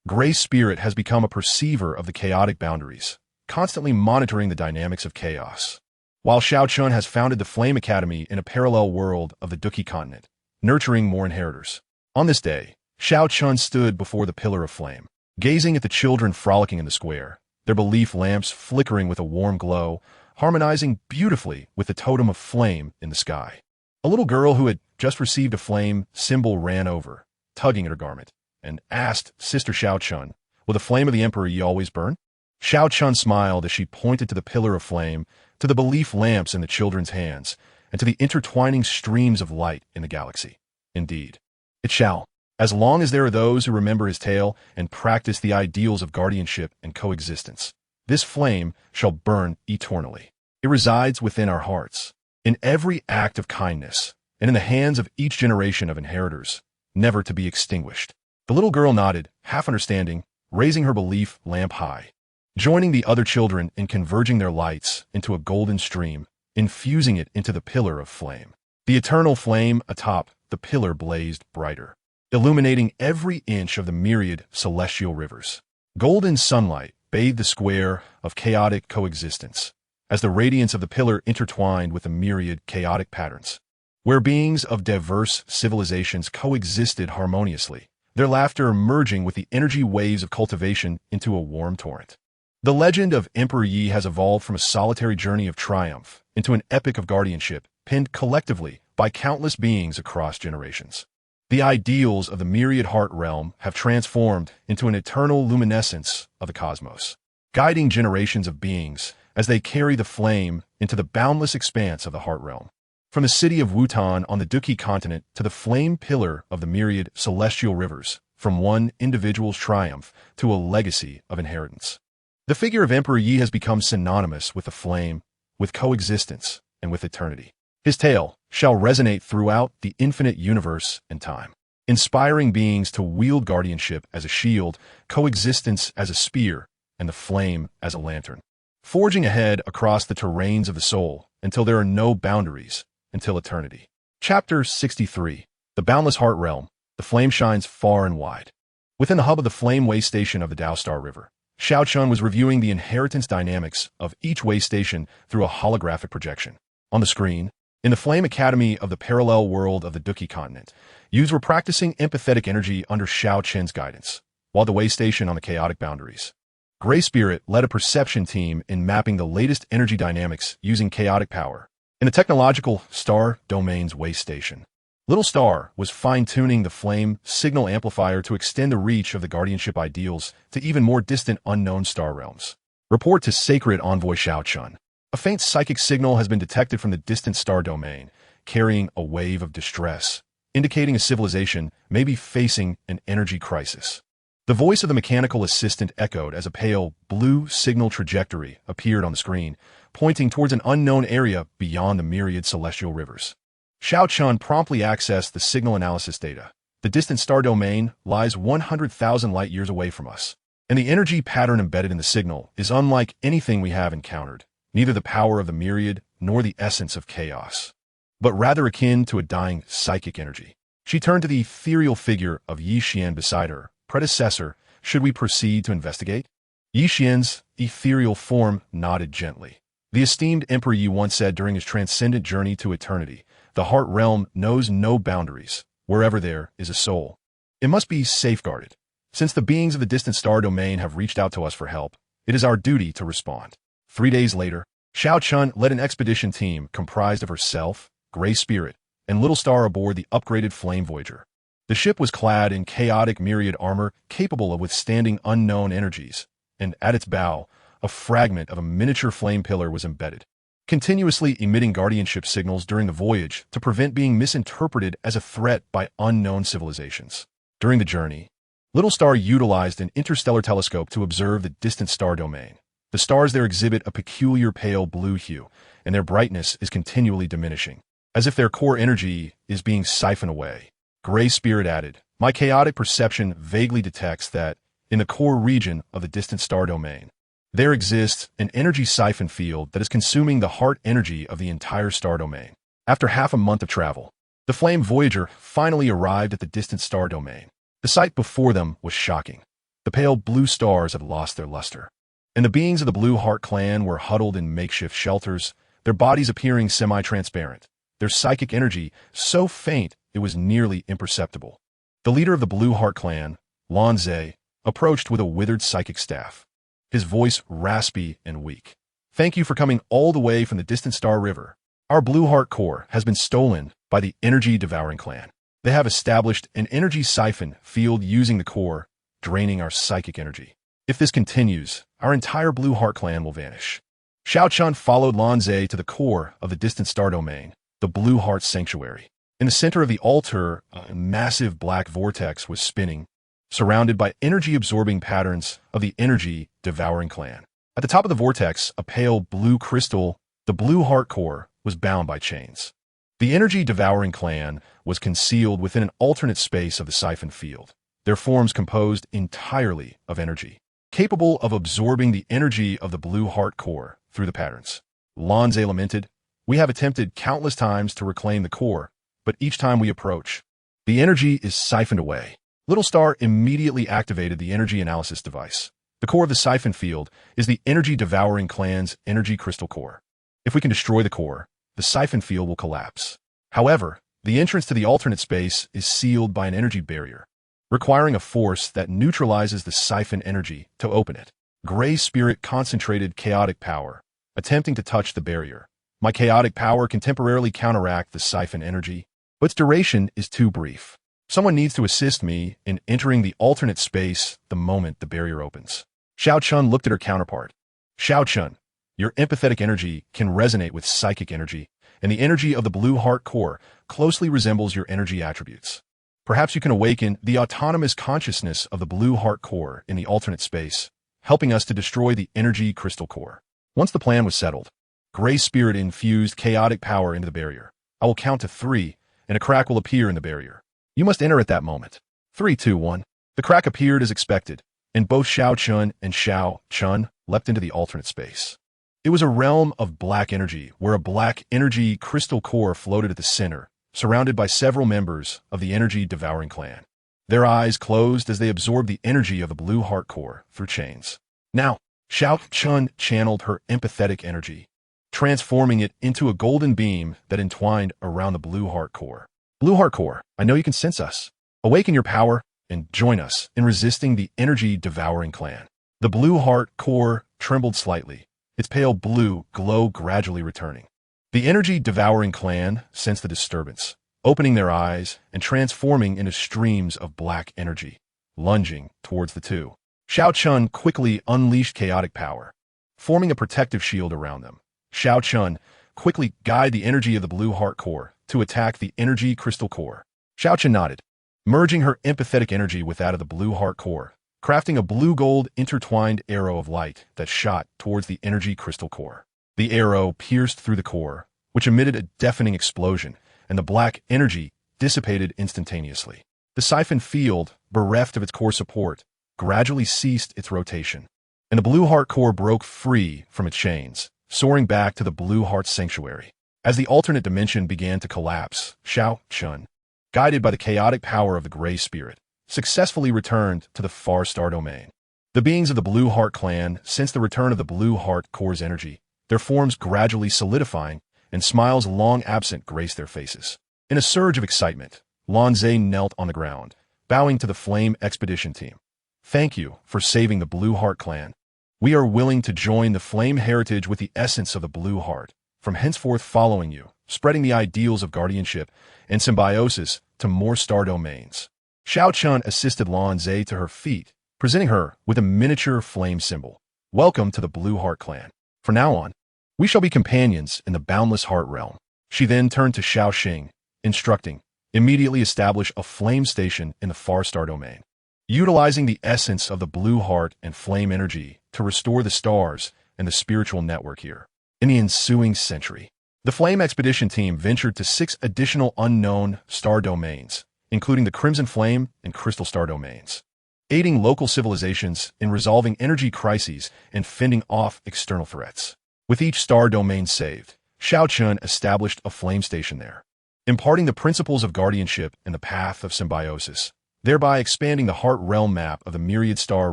Gray Spirit has become a perceiver of the chaotic boundaries, constantly monitoring the dynamics of chaos. While Xiao Chun has founded the Flame Academy in a parallel world of the Duki continent, nurturing more inheritors. On this day, Xiao Chun stood before the pillar of flame, gazing at the children frolicking in the square, their belief lamps flickering with a warm glow, harmonizing beautifully with the totem of flame in the sky. A little girl who had just received a flame symbol ran over, tugging at her garment, and asked Sister Xiao Chun, will the flame of the Emperor Yi always burn? Xiao Chun smiled as she pointed to the pillar of flame, to the belief lamps in the children's hands, and to the intertwining streams of light in the galaxy. Indeed, it shall, as long as there are those who remember his tale and practice the ideals of guardianship and coexistence. This flame shall burn eternally. It resides within our hearts, in every act of kindness, and in the hands of each generation of inheritors, never to be extinguished. The little girl nodded, half understanding, raising her belief lamp high, joining the other children in converging their lights into a golden stream, infusing it into the pillar of flame. The eternal flame atop the pillar blazed brighter, illuminating every inch of the myriad celestial rivers. Golden sunlight bathed the square of chaotic coexistence, as the radiance of the pillar intertwined with the myriad chaotic patterns, where beings of diverse civilizations coexisted harmoniously, their laughter merging with the energy waves of cultivation into a warm torrent. The legend of Emperor Yi has evolved from a solitary journey of triumph into an epic of guardianship, penned collectively by countless beings across generations. The ideals of the myriad heart realm have transformed into an eternal luminescence of the cosmos, guiding generations of beings as they carry the flame into the boundless expanse of the heart realm. From the city of Wutan on the Duki continent to the flame pillar of the myriad celestial rivers, from one individual's triumph to a legacy of inheritance. The figure of Emperor Yi has become synonymous with the flame, with coexistence, and with eternity. His tale shall resonate throughout the infinite universe and time, inspiring beings to wield guardianship as a shield, coexistence as a spear, and the flame as a lantern, forging ahead across the terrains of the soul until there are no boundaries, until eternity. Chapter 63. The Boundless Heart Realm. The flame shines far and wide. Within the hub of the flame way station of the Tao Star River, Xiao Chun was reviewing the inheritance dynamics of each way station through a holographic projection. On the screen, in the Flame Academy of the parallel world of the Duki continent, youths were practicing empathetic energy under Xiao Chen's guidance, while the way station on the chaotic boundaries. Gray Spirit led a perception team in mapping the latest energy dynamics using chaotic power. In the technological Star Domain's way station, Little Star was fine-tuning the flame signal amplifier to extend the reach of the guardianship ideals to even more distant unknown star realms. Report to Sacred Envoy Xiao Chun. A faint psychic signal has been detected from the distant star domain, carrying a wave of distress, indicating a civilization may be facing an energy crisis. The voice of the mechanical assistant echoed as a pale, blue signal trajectory appeared on the screen, pointing towards an unknown area beyond the myriad celestial rivers. Xiao Chun promptly accessed the signal analysis data. The distant star domain lies 100,000 light-years away from us, and the energy pattern embedded in the signal is unlike anything we have encountered, neither the power of the myriad nor the essence of chaos, but rather akin to a dying psychic energy. She turned to the ethereal figure of Yi Xian beside her. Predecessor, should we proceed to investigate? Yi Xian's ethereal form nodded gently. The esteemed Emperor Yi once said during his transcendent journey to eternity, the heart realm knows no boundaries. Wherever there is a soul, it must be safeguarded. Since the beings of the distant star domain have reached out to us for help, it is our duty to respond. 3 days later, Xiao Chun led an expedition team comprised of herself, Gray Spirit, and Little Star aboard the upgraded Flame Voyager. The ship was clad in chaotic myriad armor capable of withstanding unknown energies, and at its bow, a fragment of a miniature flame pillar was embedded, continuously emitting guardianship signals during the voyage to prevent being misinterpreted as a threat by unknown civilizations. During the journey, Little Star utilized an interstellar telescope to observe the distant star domain. The stars there exhibit a peculiar pale blue hue, and their brightness is continually diminishing, as if their core energy is being siphoned away. Gray Spirit added, my chaotic perception vaguely detects that, in the core region of the distant star domain, there exists an energy siphon field that is consuming the heart energy of the entire star domain. After half a month of travel, the Flame Voyager finally arrived at the distant star domain. The sight before them was shocking. The pale blue stars had lost their luster, and the beings of the Blue Heart clan were huddled in makeshift shelters, their bodies appearing semi-transparent, their psychic energy so faint it was nearly imperceptible. The leader of the Blue Heart clan, Lan Zhe, approached with a withered psychic staff, his voice raspy and weak. Thank you for coming all the way from the distant star river. Our Blue Heart core has been stolen by the energy-devouring clan. They have established an energy siphon field using the core, draining our psychic energy. If this continues, our entire Blue Heart clan will vanish. Xiao Chun followed Lan Zhe to the core of the distant star domain, the Blue Heart Sanctuary. In the center of the altar, a massive black vortex was spinning, surrounded by energy-absorbing patterns of the energy-devouring clan. At the top of the vortex, a pale blue crystal, the Blue Heart core, was bound by chains. The energy-devouring clan was concealed within an alternate space of the siphon field, their forms composed entirely of energy, capable of absorbing the energy of the blue heart core through the patterns. Lanze lamented, "We have attempted countless times to reclaim the core, but each time we approach, the energy is siphoned away." Little Star immediately activated the energy analysis device. The core of the siphon field is the energy-devouring clan's energy crystal core. If we can destroy the core, the siphon field will collapse. However, the entrance to the alternate space is sealed by an energy barrier, requiring a force that neutralizes the siphon energy to open it. Gray Spirit concentrated chaotic power, attempting to touch the barrier. My chaotic power can temporarily counteract the siphon energy, but its duration is too brief. Someone needs to assist me in entering the alternate space the moment the barrier opens. Xiao Chun looked at her counterpart. Xiao Chun, your empathetic energy can resonate with psychic energy, and the energy of the blue heart core closely resembles your energy attributes. Perhaps you can awaken the autonomous consciousness of the blue heart core in the alternate space, helping us to destroy the energy crystal core. Once the plan was settled, Gray Spirit infused chaotic power into the barrier. I will count to 3, and a crack will appear in the barrier. You must enter at that moment. 3, 2, 1. The crack appeared as expected, and both Xiao Chun and Xiao Chun leapt into the alternate space. It was a realm of black energy, where a black energy crystal core floated at the center, surrounded by several members of the energy-devouring clan. Their eyes closed as they absorbed the energy of the blue heart core through chains. Now, Xiao Chun channeled her empathetic energy, transforming it into a golden beam that entwined around the blue heart core. Blue heart core, I know you can sense us. Awaken your power and join us in resisting the energy-devouring clan. The blue heart core trembled slightly, its pale blue glow gradually returning. The energy-devouring clan sensed the disturbance, opening their eyes and transforming into streams of black energy, lunging towards the two. Xiao Chun quickly unleashed chaotic power, forming a protective shield around them. Xiao Chun quickly guided the energy of the blue heart core to attack the energy crystal core. Xiao Chun nodded, merging her empathetic energy with that of the blue heart core, crafting a blue-gold intertwined arrow of light that shot towards the energy crystal core. The arrow pierced through the core, which emitted a deafening explosion, and the black energy dissipated instantaneously. The siphon field, bereft of its core support, gradually ceased its rotation, and the blue heart core broke free from its chains, soaring back to the blue heart sanctuary. As the alternate dimension began to collapse, Xiao Chun, guided by the chaotic power of the Gray Spirit, successfully returned to the far star domain. The beings of the Blue Heart clan sensed the return of the Blue Heart core's energy, their forms gradually solidifying, and smiles long absent graced their faces. In a surge of excitement, Lanze knelt on the ground, bowing to the Flame Expedition team. Thank you for saving the Blue Heart clan. We are willing to join the Flame heritage with the essence of the Blue Heart, from henceforth following you, spreading the ideals of guardianship and symbiosis to more star domains. Xiao Chun assisted Lanze to her feet, presenting her with a miniature flame symbol. Welcome to the Blue Heart clan. From now on, we shall be companions in the boundless heart realm. She then turned to Xiao Xing, instructing, immediately establish a flame station in the far star domain. Utilizing the essence of the blue heart and flame energy to restore the stars and the spiritual network here. In the ensuing century, the Flame Expedition team ventured to 6 additional unknown star domains, including the Crimson Flame and Crystal Star domains, aiding local civilizations in resolving energy crises and fending off external threats. With each star domain saved, Xiao Chun established a flame station there, imparting the principles of guardianship and the path of symbiosis, thereby expanding the heart realm map of the myriad star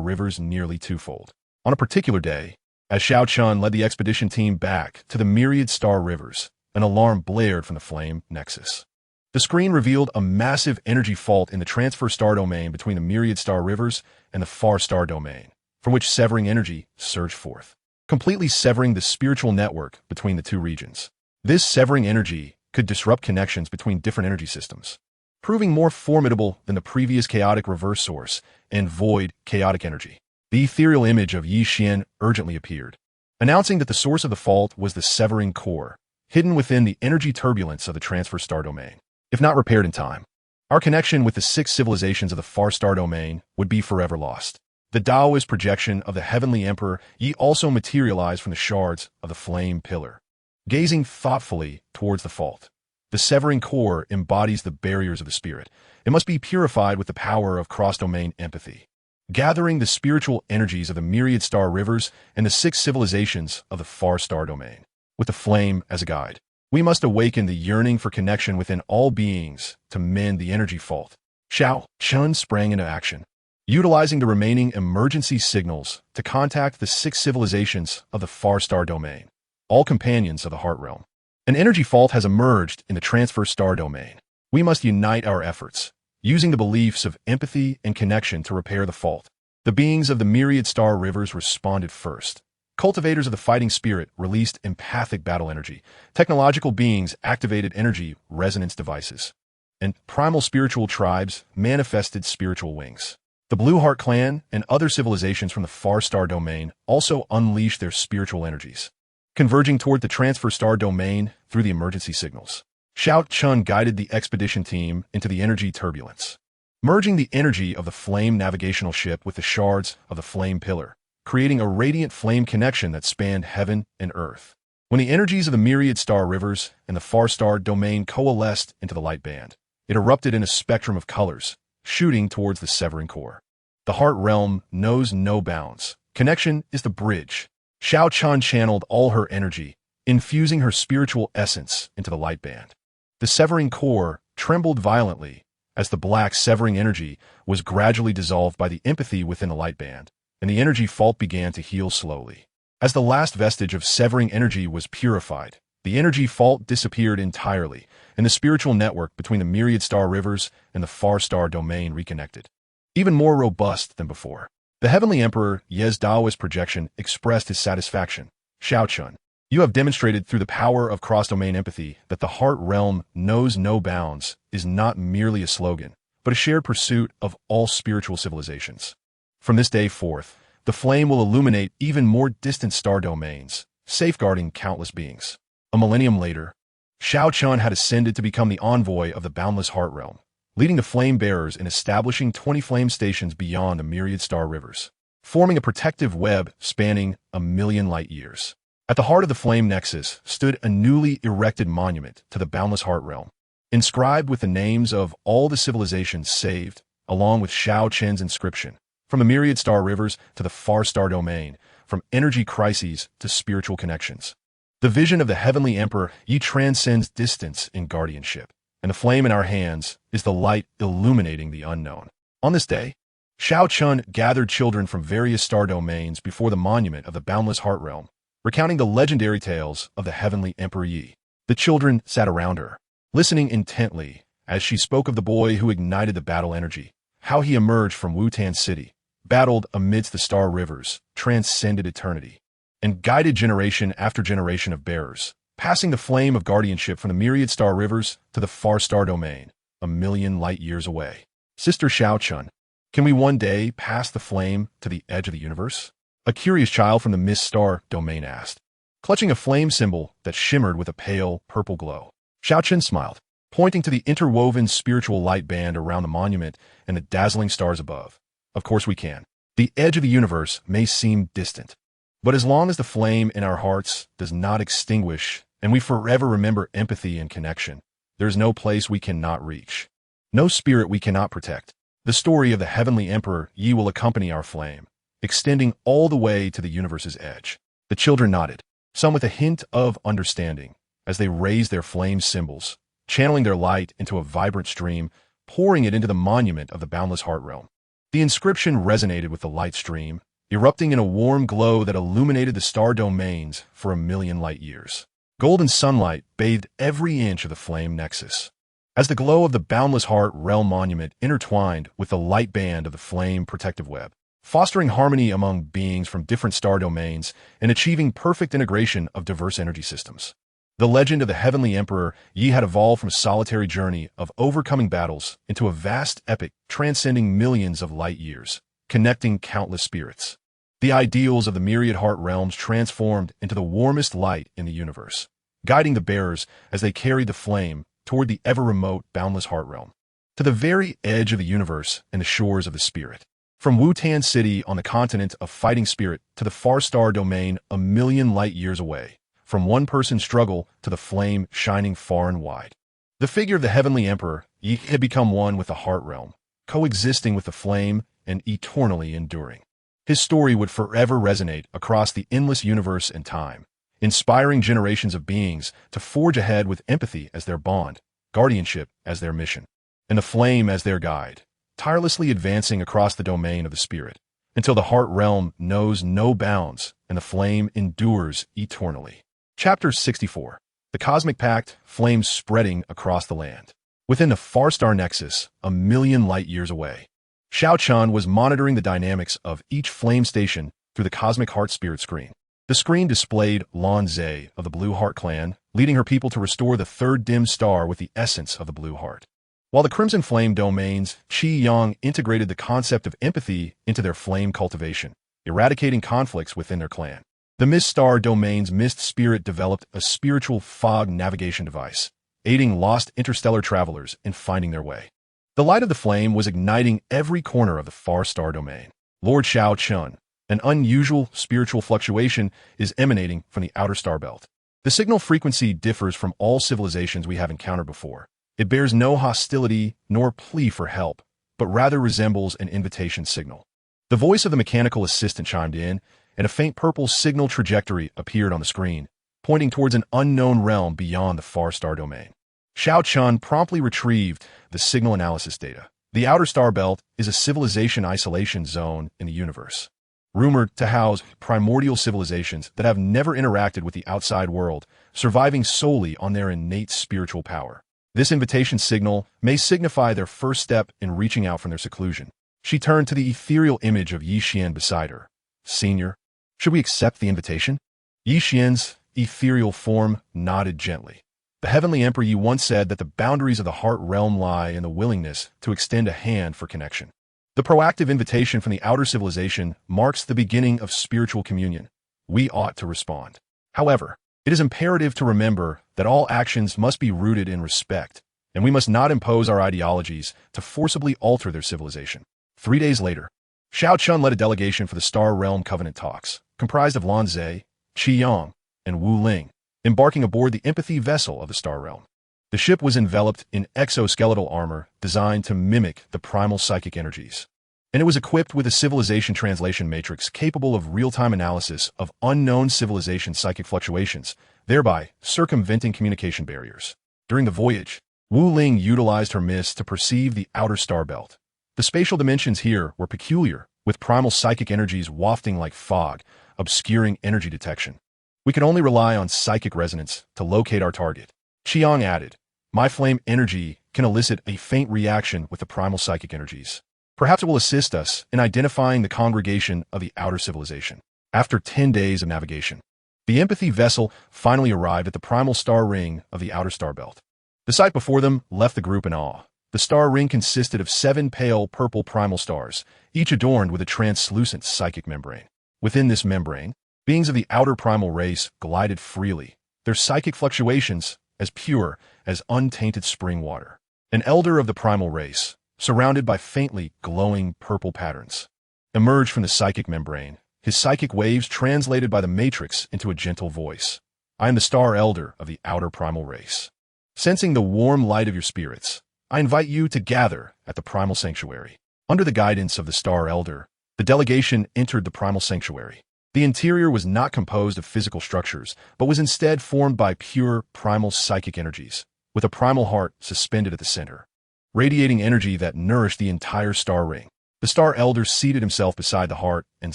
rivers nearly twofold. On a particular day, as Xiao Chun led the expedition team back to the myriad star rivers, an alarm blared from the flame nexus. The screen revealed a massive energy fault in the transfer star domain between the myriad star rivers and the far star domain, from which severing energy surged forth, completely severing the spiritual network between the two regions. This severing energy could disrupt connections between different energy systems, proving more formidable than the previous chaotic reverse source and void chaotic energy. The ethereal image of Yi Xian urgently appeared, announcing that the source of the fault was the severing core, hidden within the energy turbulence of the transfer star domain. If not repaired in time, our connection with the 6 civilizations of the far star domain would be forever lost. The Taoist projection of the heavenly emperor Yi also materialized from the shards of the flame pillar, gazing thoughtfully towards the fault. The severing core embodies the barriers of the spirit. It must be purified with the power of cross-domain empathy. Gathering the spiritual energies of the myriad star rivers and the 6 civilizations of the far star domain. With the flame as a guide, we must awaken the yearning for connection within all beings to mend the energy fault. Xiao Chun sprang into action, utilizing the remaining emergency signals to contact the 6 civilizations of the far star domain, all companions of the heart realm. An energy fault has emerged in the transfer star domain. We must unite our efforts, using the beliefs of empathy and connection to repair the fault. The beings of the myriad star rivers responded first. Cultivators of the fighting spirit released empathic battle energy. Technological beings activated energy resonance devices. And primal spiritual tribes manifested spiritual wings. The Blue Heart clan and other civilizations from the far star domain also unleashed their spiritual energies, converging toward the transfer star domain through the emergency signals. Xiao Chun guided the expedition team into the energy turbulence, merging the energy of the flame navigational ship with the shards of the flame pillar, creating a radiant flame connection that spanned heaven and earth. When the energies of the myriad star rivers and the far star domain coalesced into the light band, it erupted in a spectrum of colors, shooting towards the severing core. The heart realm knows no bounds. Connection is the bridge. Xiao Chun channeled all her energy, infusing her spiritual essence into the light band. The severing core trembled violently as the black severing energy was gradually dissolved by the empathy within the light band, and the energy fault began to heal slowly. As the last vestige of severing energy was purified, the energy fault disappeared entirely, and the spiritual network between the myriad star rivers and the far star domain reconnected, even more robust than before. The Heavenly Emperor Ye's Daoist projection expressed his satisfaction. Xiao Chun, you have demonstrated through the power of cross-domain empathy that the heart realm knows no bounds is not merely a slogan, but a shared pursuit of all spiritual civilizations. From this day forth, the flame will illuminate even more distant star domains, safeguarding countless beings. A millennium later, Xiao Chun had ascended to become the envoy of the boundless heart realm, leading the flame bearers in establishing 20 flame stations beyond the myriad star rivers, forming a protective web spanning 1,000,000 light years. At the heart of the flame nexus stood a newly erected monument to the boundless heart realm, inscribed with the names of all the civilizations saved, along with Xiao Chen's inscription. From the myriad star rivers to the far star domain, from energy crises to spiritual connections. The vision of the Heavenly Emperor Yi transcends distance in guardianship, and the flame in our hands is the light illuminating the unknown. On this day, Xiao Chun gathered children from various star domains before the monument of the boundless heart realm, recounting the legendary tales of the Heavenly Emperor Yi. The children sat around her, listening intently as she spoke of the boy who ignited the battle energy, how he emerged from Wutan City, battled amidst the star rivers, transcended eternity, and guided generation after generation of bearers, passing the flame of guardianship from the myriad star rivers to the far star domain, 1,000,000 light years away. Sister Xiao Chun, can we one day pass the flame to the edge of the universe? A curious child from the mist star domain asked, clutching a flame symbol that shimmered with a pale purple glow. Xiao Chun smiled, pointing to the interwoven spiritual light band around the monument and the dazzling stars above. Of course we can. The edge of the universe may seem distant, but as long as the flame in our hearts does not extinguish and we forever remember empathy and connection, there is no place we cannot reach, no spirit we cannot protect. The story of the Heavenly Emperor Yi will accompany our flame, extending all the way to the universe's edge. The children nodded, some with a hint of understanding, as they raised their flame symbols, channeling their light into a vibrant stream, pouring it into the monument of the boundless heart realm. The inscription resonated with the light stream, erupting in a warm glow that illuminated the star domains for 1,000,000 light years. Golden sunlight bathed every inch of the flame nexus, as the glow of the boundless heart realm monument intertwined with the light band of the flame protective web, fostering harmony among beings from different star domains and achieving perfect integration of diverse energy systems. The legend of the Heavenly Emperor Yi had evolved from a solitary journey of overcoming battles into a vast epic transcending millions of light years, connecting countless spirits. The ideals of the myriad heart realms transformed into the warmest light in the universe, guiding the bearers as they carried the flame toward the ever-remote boundless heart realm, to the very edge of the universe and the shores of the spirit. From Wutan City on the continent of fighting spirit to the far star domain 1,000,000 light years away, from one person's struggle to the flame shining far and wide. The figure of the heavenly emperor had become one with the heart realm, coexisting with the flame and eternally enduring. His story would forever resonate across the endless universe and time, inspiring generations of beings to forge ahead with empathy as their bond, guardianship as their mission, and the flame as their guide, tirelessly advancing across the domain of the spirit, until the heart realm knows no bounds and the flame endures eternally. Chapter 64. The Cosmic Pact, Flames Spreading Across the Land. Within the far star nexus, a million light-years away, Xiao Chun was monitoring the dynamics of each flame station through the Cosmic Heart Spirit screen. The screen displayed Lan Zhe of the Blue Heart clan, leading her people to restore the third dim star with the essence of the Blue Heart. While the Crimson Flame domains, Qingyang integrated the concept of empathy into their flame cultivation, eradicating conflicts within their clan. The Mist Star domain's Mist Spirit developed a spiritual fog navigation device, aiding lost interstellar travelers in finding their way. The light of the flame was igniting every corner of the far star domain. Lord Xiao Chun, an unusual spiritual fluctuation, is emanating from the outer star belt. The signal frequency differs from all civilizations we have encountered before. It bears no hostility nor plea for help, but rather resembles an invitation signal. The voice of the mechanical assistant chimed in, and a faint purple signal trajectory appeared on the screen, pointing towards an unknown realm beyond the far star domain. Xiao Chun promptly retrieved the signal analysis data. The outer star belt is a civilization isolation zone in the universe, rumored to house primordial civilizations that have never interacted with the outside world, surviving solely on their innate spiritual power. This invitation signal may signify their first step in reaching out from their seclusion. She turned to the ethereal image of Yi Xian beside her. Senior, should we accept the invitation? Yi Xian's ethereal form nodded gently. The heavenly emperor Yi once said that the boundaries of the heart realm lie in the willingness to extend a hand for connection. The proactive invitation from the outer civilization marks the beginning of spiritual communion. We ought to respond. However, it is imperative to remember that all actions must be rooted in respect, and we must not impose our ideologies to forcibly alter their civilization. 3 days later, Xiao Chun led a delegation for the Star Realm Covenant talks, comprised of Lan Zhe, Qiyang, and Wu Ling, embarking aboard the empathy vessel of the Star Realm. The ship was enveloped in exoskeletal armor designed to mimic the primal psychic energies, and it was equipped with a civilization translation matrix capable of real-time analysis of unknown civilization psychic fluctuations, thereby circumventing communication barriers. During the voyage, Wu Ling utilized her mist to perceive the outer star belt. The spatial dimensions here were peculiar, with primal psychic energies wafting like fog, obscuring energy detection. We can only rely on psychic resonance to locate our target. Qiang added, my flame energy can elicit a faint reaction with the primal psychic energies. Perhaps it will assist us in identifying the congregation of the outer civilization. After 10 days of navigation, the empathy vessel finally arrived at the primal star ring of the outer star belt. The sight before them left the group in awe. The star ring consisted of 7 pale purple primal stars, each adorned with a translucent psychic membrane. Within this membrane, beings of the outer primal race glided freely, their psychic fluctuations as pure as untainted spring water. An elder of the primal race, surrounded by faintly glowing purple patterns, emerged from the psychic membrane, his psychic waves translated by the matrix into a gentle voice. I am the star elder of the outer primal race. Sensing the warm light of your spirits, I invite you to gather at the primal sanctuary. Under the guidance of the star elder, the delegation entered the primal sanctuary. The interior was not composed of physical structures, but was instead formed by pure primal psychic energies, with a primal heart suspended at the center, radiating energy that nourished the entire star ring. The star elder seated himself beside the heart and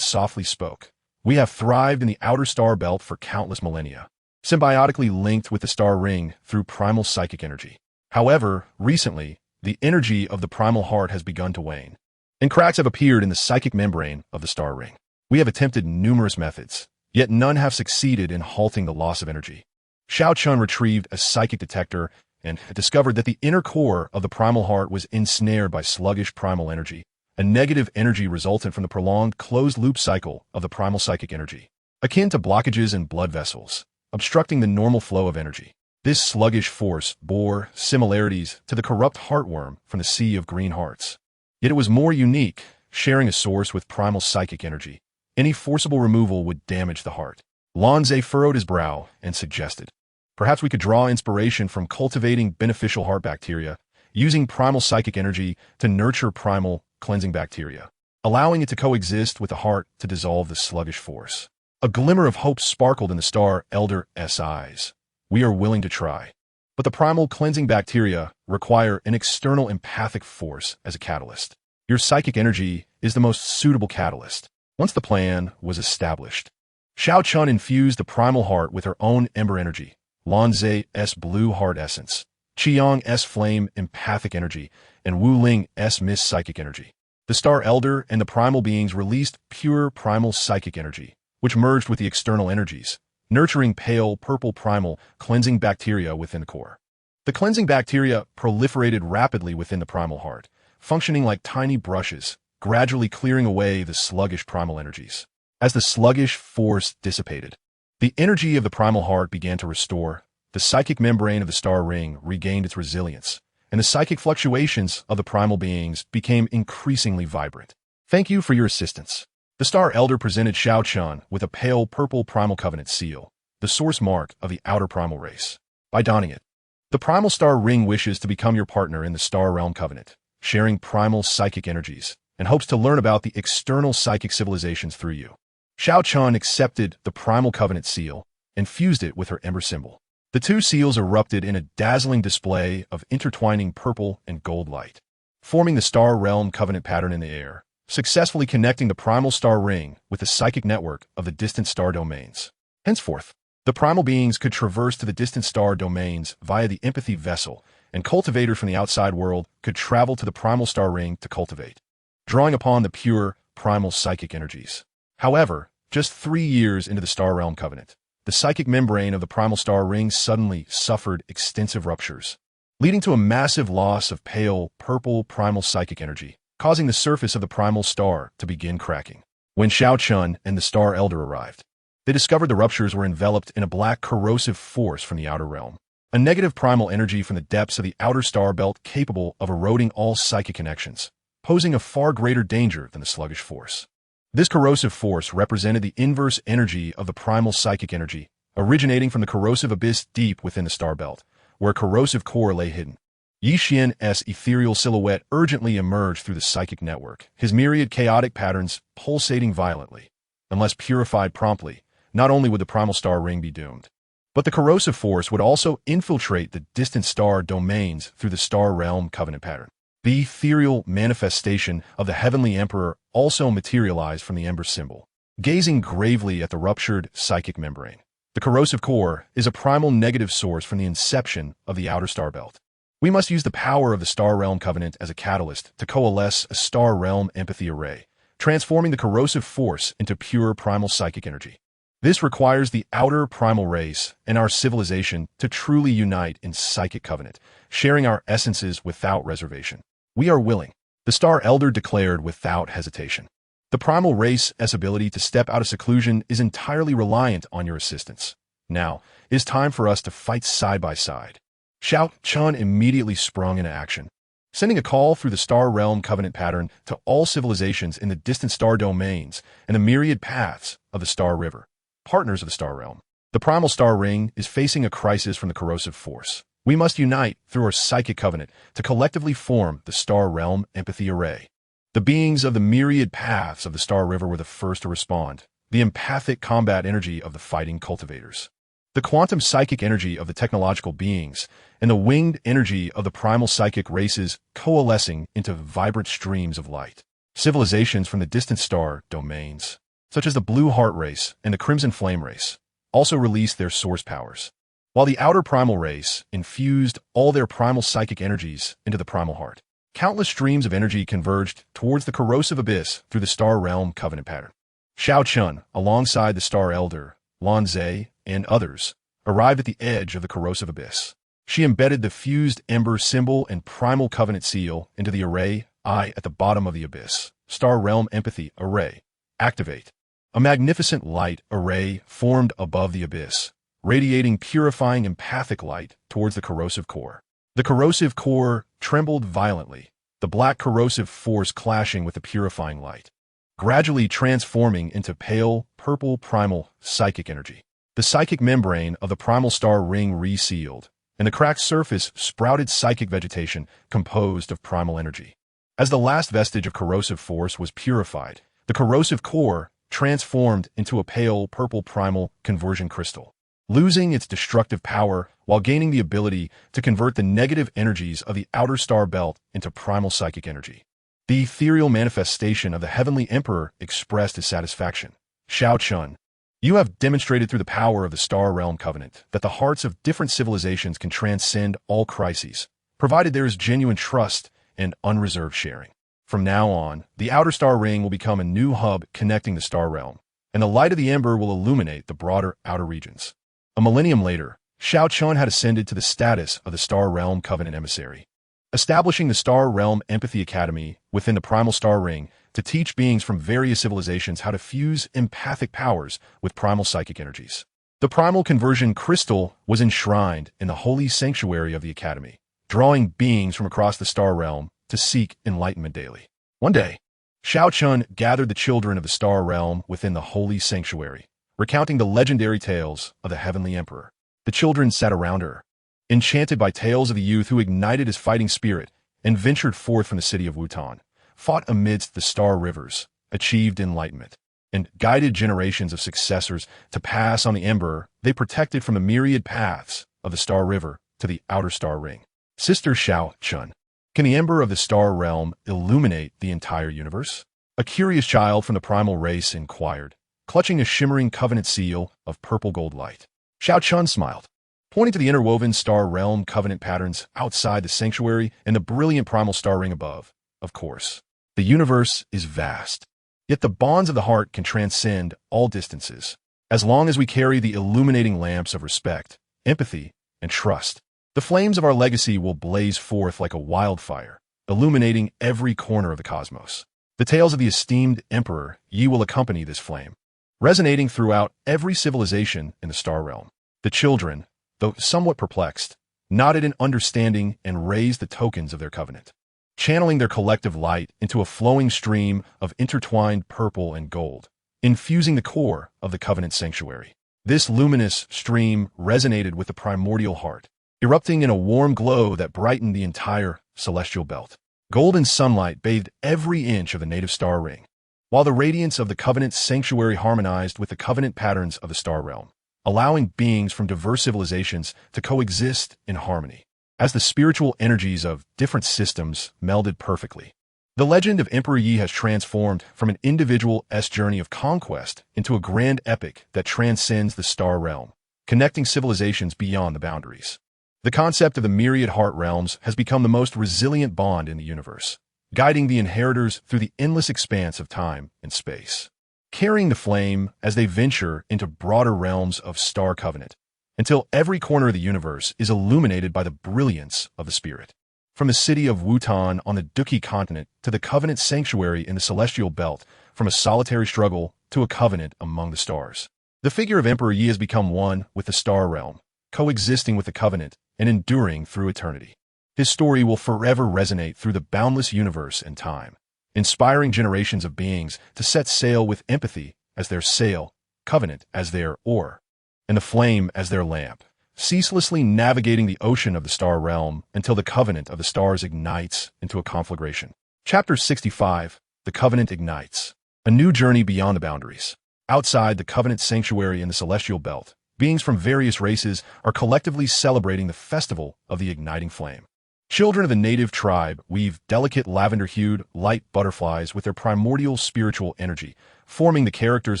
softly spoke. We have thrived in the outer star belt for countless millennia, symbiotically linked with the star ring through primal psychic energy. However, recently, the energy of the primal heart has begun to wane, and cracks have appeared in the psychic membrane of the star ring. We have attempted numerous methods, yet none have succeeded in halting the loss of energy. Xiao Chun retrieved a psychic detector and discovered that the inner core of the primal heart was ensnared by sluggish primal energy, a negative energy resultant from the prolonged closed-loop cycle of the primal psychic energy, akin to blockages in blood vessels, obstructing the normal flow of energy. This sluggish force bore similarities to the corrupt heartworm from the Sea of Green Hearts. Yet it was more unique, sharing a source with primal psychic energy. Any forcible removal would damage the heart. Lan Zhe furrowed his brow and suggested, Perhaps we could draw inspiration from cultivating beneficial heart bacteria, using primal psychic energy to nurture primal cleansing bacteria, allowing it to coexist with the heart to dissolve the sluggish force. A glimmer of hope sparkled in the star elder's eyes. We are willing to try. But the primal cleansing bacteria require an external empathic force as a catalyst. Your psychic energy is the most suitable catalyst. Once the plan was established, Xiao Chun infused the primal heart with her own ember energy, Lanzai's blue heart essence, Qingyang's flame empathic energy, and Wu Ling's mist psychic energy. The star elder and the primal beings released pure primal psychic energy, which merged with the external energies, nurturing pale purple primal cleansing bacteria within the core. The cleansing bacteria proliferated rapidly within the primal heart, functioning like tiny brushes, gradually clearing away the sluggish primal energies. As the sluggish force dissipated, the energy of the primal heart began to restore, the psychic membrane of the star ring regained its resilience, and the psychic fluctuations of the primal beings became increasingly vibrant. Thank you for your assistance. The star elder presented Xiao Chun with a pale purple primal covenant seal, the source mark of the outer primal race. By donning it, the primal star ring wishes to become your partner in the star realm covenant, sharing primal psychic energies, and hopes to learn about the external psychic civilizations through you. Xiao Chun accepted the primal covenant seal and fused it with her ember symbol. The two seals erupted in a dazzling display of intertwining purple and gold light, forming the star realm covenant pattern in the air, successfully connecting the primal star ring with the psychic network of the distant star domains. Henceforth, the primal beings could traverse to the distant star domains via the empathy vessel, and cultivators from the outside world could travel to the primal star ring to cultivate, drawing upon the pure primal psychic energies. However, just 3 years into the star realm covenant, the psychic membrane of the primal star ring suddenly suffered extensive ruptures, leading to a massive loss of pale purple primal psychic energy, causing the surface of the primal star to begin cracking. When Xiao Chun and the star elder arrived, they discovered the ruptures were enveloped in a black corrosive force from the outer realm, a negative primal energy from the depths of the outer star belt capable of eroding all psychic connections, posing a far greater danger than the sluggish force. This corrosive force represented the inverse energy of the primal psychic energy, originating from the corrosive abyss deep within the star belt, where a corrosive core lay hidden. Yi Xian's ethereal silhouette urgently emerged through the psychic network, his myriad chaotic patterns pulsating violently. Unless purified promptly, not only would the primal star ring be doomed, but the corrosive force would also infiltrate the distant star domains through the star realm covenant pattern. The ethereal manifestation of the heavenly emperor also materialized from the ember symbol, gazing gravely at the ruptured psychic membrane. The corrosive core is a primal negative source from the inception of the outer star belt. We must use the power of the star realm covenant as a catalyst to coalesce a star realm empathy array, transforming the corrosive force into pure primal psychic energy. This requires the outer primal race and our civilization to truly unite in psychic covenant, sharing our essences without reservation. We are willing, the star elder declared without hesitation. The primal race's ability to step out of seclusion is entirely reliant on your assistance. Now, it is time for us to fight side by side. Xiao Chun immediately sprung into action, sending a call through the star realm covenant pattern to all civilizations in the distant star domains and the myriad paths of the star river, partners of the star realm. The primal star ring is facing a crisis from the corrosive force. We must unite through our psychic covenant to collectively form the star realm empathy array. The beings of the myriad paths of the star river were the first to respond, the empathic combat energy of the fighting cultivators, the quantum psychic energy of the technological beings, and the winged energy of the primal psychic races coalescing into vibrant streams of light. Civilizations from the distant star domains, such as the Blue Heart race and the Crimson Flame race, also released their source powers, while the outer primal race infused all their primal psychic energies into the primal heart. Countless streams of energy converged towards the corrosive abyss through the star realm covenant pattern. Xiao Chun, alongside the star elder, Lanzai, and others, arrived at the edge of the corrosive abyss. She embedded the fused ember symbol and primal covenant seal into the array I at the bottom of the abyss. Star realm empathy array. Activate. A magnificent light array formed above the abyss, radiating purifying empathic light towards the corrosive core. The corrosive core trembled violently, the black corrosive force clashing with the purifying light, gradually transforming into pale, purple primal psychic energy. The psychic membrane of the primal star ring resealed, and the cracked surface sprouted psychic vegetation composed of primal energy. As the last vestige of corrosive force was purified, the corrosive core transformed into a pale purple primal conversion crystal, losing its destructive power while gaining the ability to convert the negative energies of the outer star belt into primal psychic energy. The ethereal manifestation of the heavenly emperor expressed his satisfaction. Shao Chun, you have demonstrated through the power of the Star Realm Covenant that the hearts of different civilizations can transcend all crises, provided there is genuine trust and unreserved sharing. From now on, the Outer Star Ring will become a new hub connecting the Star Realm, and the light of the Ember will illuminate the broader outer regions. A millennium later, Shao Chun had ascended to the status of the Star Realm Covenant emissary, establishing the Star Realm Empathy Academy within the Primal Star Ring to teach beings from various civilizations how to fuse empathic powers with primal psychic energies. The primal conversion crystal was enshrined in the holy sanctuary of the Academy, drawing beings from across the Star Realm to seek enlightenment daily. One day, Shao Chun gathered the children of the Star Realm within the holy sanctuary, recounting the legendary tales of the Heavenly Emperor. The children sat around her, enchanted by tales of the youth who ignited his fighting spirit and ventured forth from the city of Wutan, fought amidst the star rivers, achieved enlightenment, and guided generations of successors to pass on the Ember they protected from the myriad paths of the Star River to the Outer Star Ring. Sister Shao Chun, can the Ember of the Star Realm illuminate the entire universe? A curious child from the primal race inquired, clutching a shimmering covenant seal of purple gold light. Shao Chun smiled, pointing to the interwoven Star Realm covenant patterns outside the sanctuary and the brilliant primal star ring above. Of course, the universe is vast, yet the bonds of the heart can transcend all distances. As long as we carry the illuminating lamps of respect, empathy, and trust, the flames of our legacy will blaze forth like a wildfire, illuminating every corner of the cosmos. The tales of the esteemed Emperor Yi will accompany this flame, resonating throughout every civilization in the Star Realm. The children, though somewhat perplexed, nodded in understanding and raised the tokens of their covenant, channeling their collective light into a flowing stream of intertwined purple and gold, infusing the core of the covenant sanctuary. This luminous stream resonated with the primordial heart, erupting in a warm glow that brightened the entire celestial belt. Golden sunlight bathed every inch of the native star ring, while the radiance of the covenant sanctuary harmonized with the covenant patterns of the star realm, allowing beings from diverse civilizations to coexist in harmony, as the spiritual energies of different systems melded perfectly. The legend of Emperor Yi has transformed from an individual's journey of conquest into a grand epic that transcends the star realm, connecting civilizations beyond the boundaries. The concept of the myriad heart realms has become the most resilient bond in the universe, guiding the inheritors through the endless expanse of time and space, carrying the flame as they venture into broader realms of star covenant, until every corner of the universe is illuminated by the brilliance of the spirit. From the city of Wutan on the Duki continent to the covenant sanctuary in the celestial belt, from a solitary struggle to a covenant among the stars, the figure of Emperor Yi has become one with the star realm, coexisting with the covenant and enduring through eternity. His story will forever resonate through the boundless universe and time, inspiring generations of beings to set sail with empathy as their sail, covenant as their oar, and the flame as their lamp, ceaselessly navigating the ocean of the star realm until the covenant of the stars ignites into a conflagration. Chapter 65, The Covenant Ignites. A new journey beyond the boundaries. Outside the covenant sanctuary in the celestial belt, beings from various races are collectively celebrating the festival of the igniting flame. Children of the native tribe weave delicate lavender-hued light butterflies with their primordial spiritual energy, forming the characters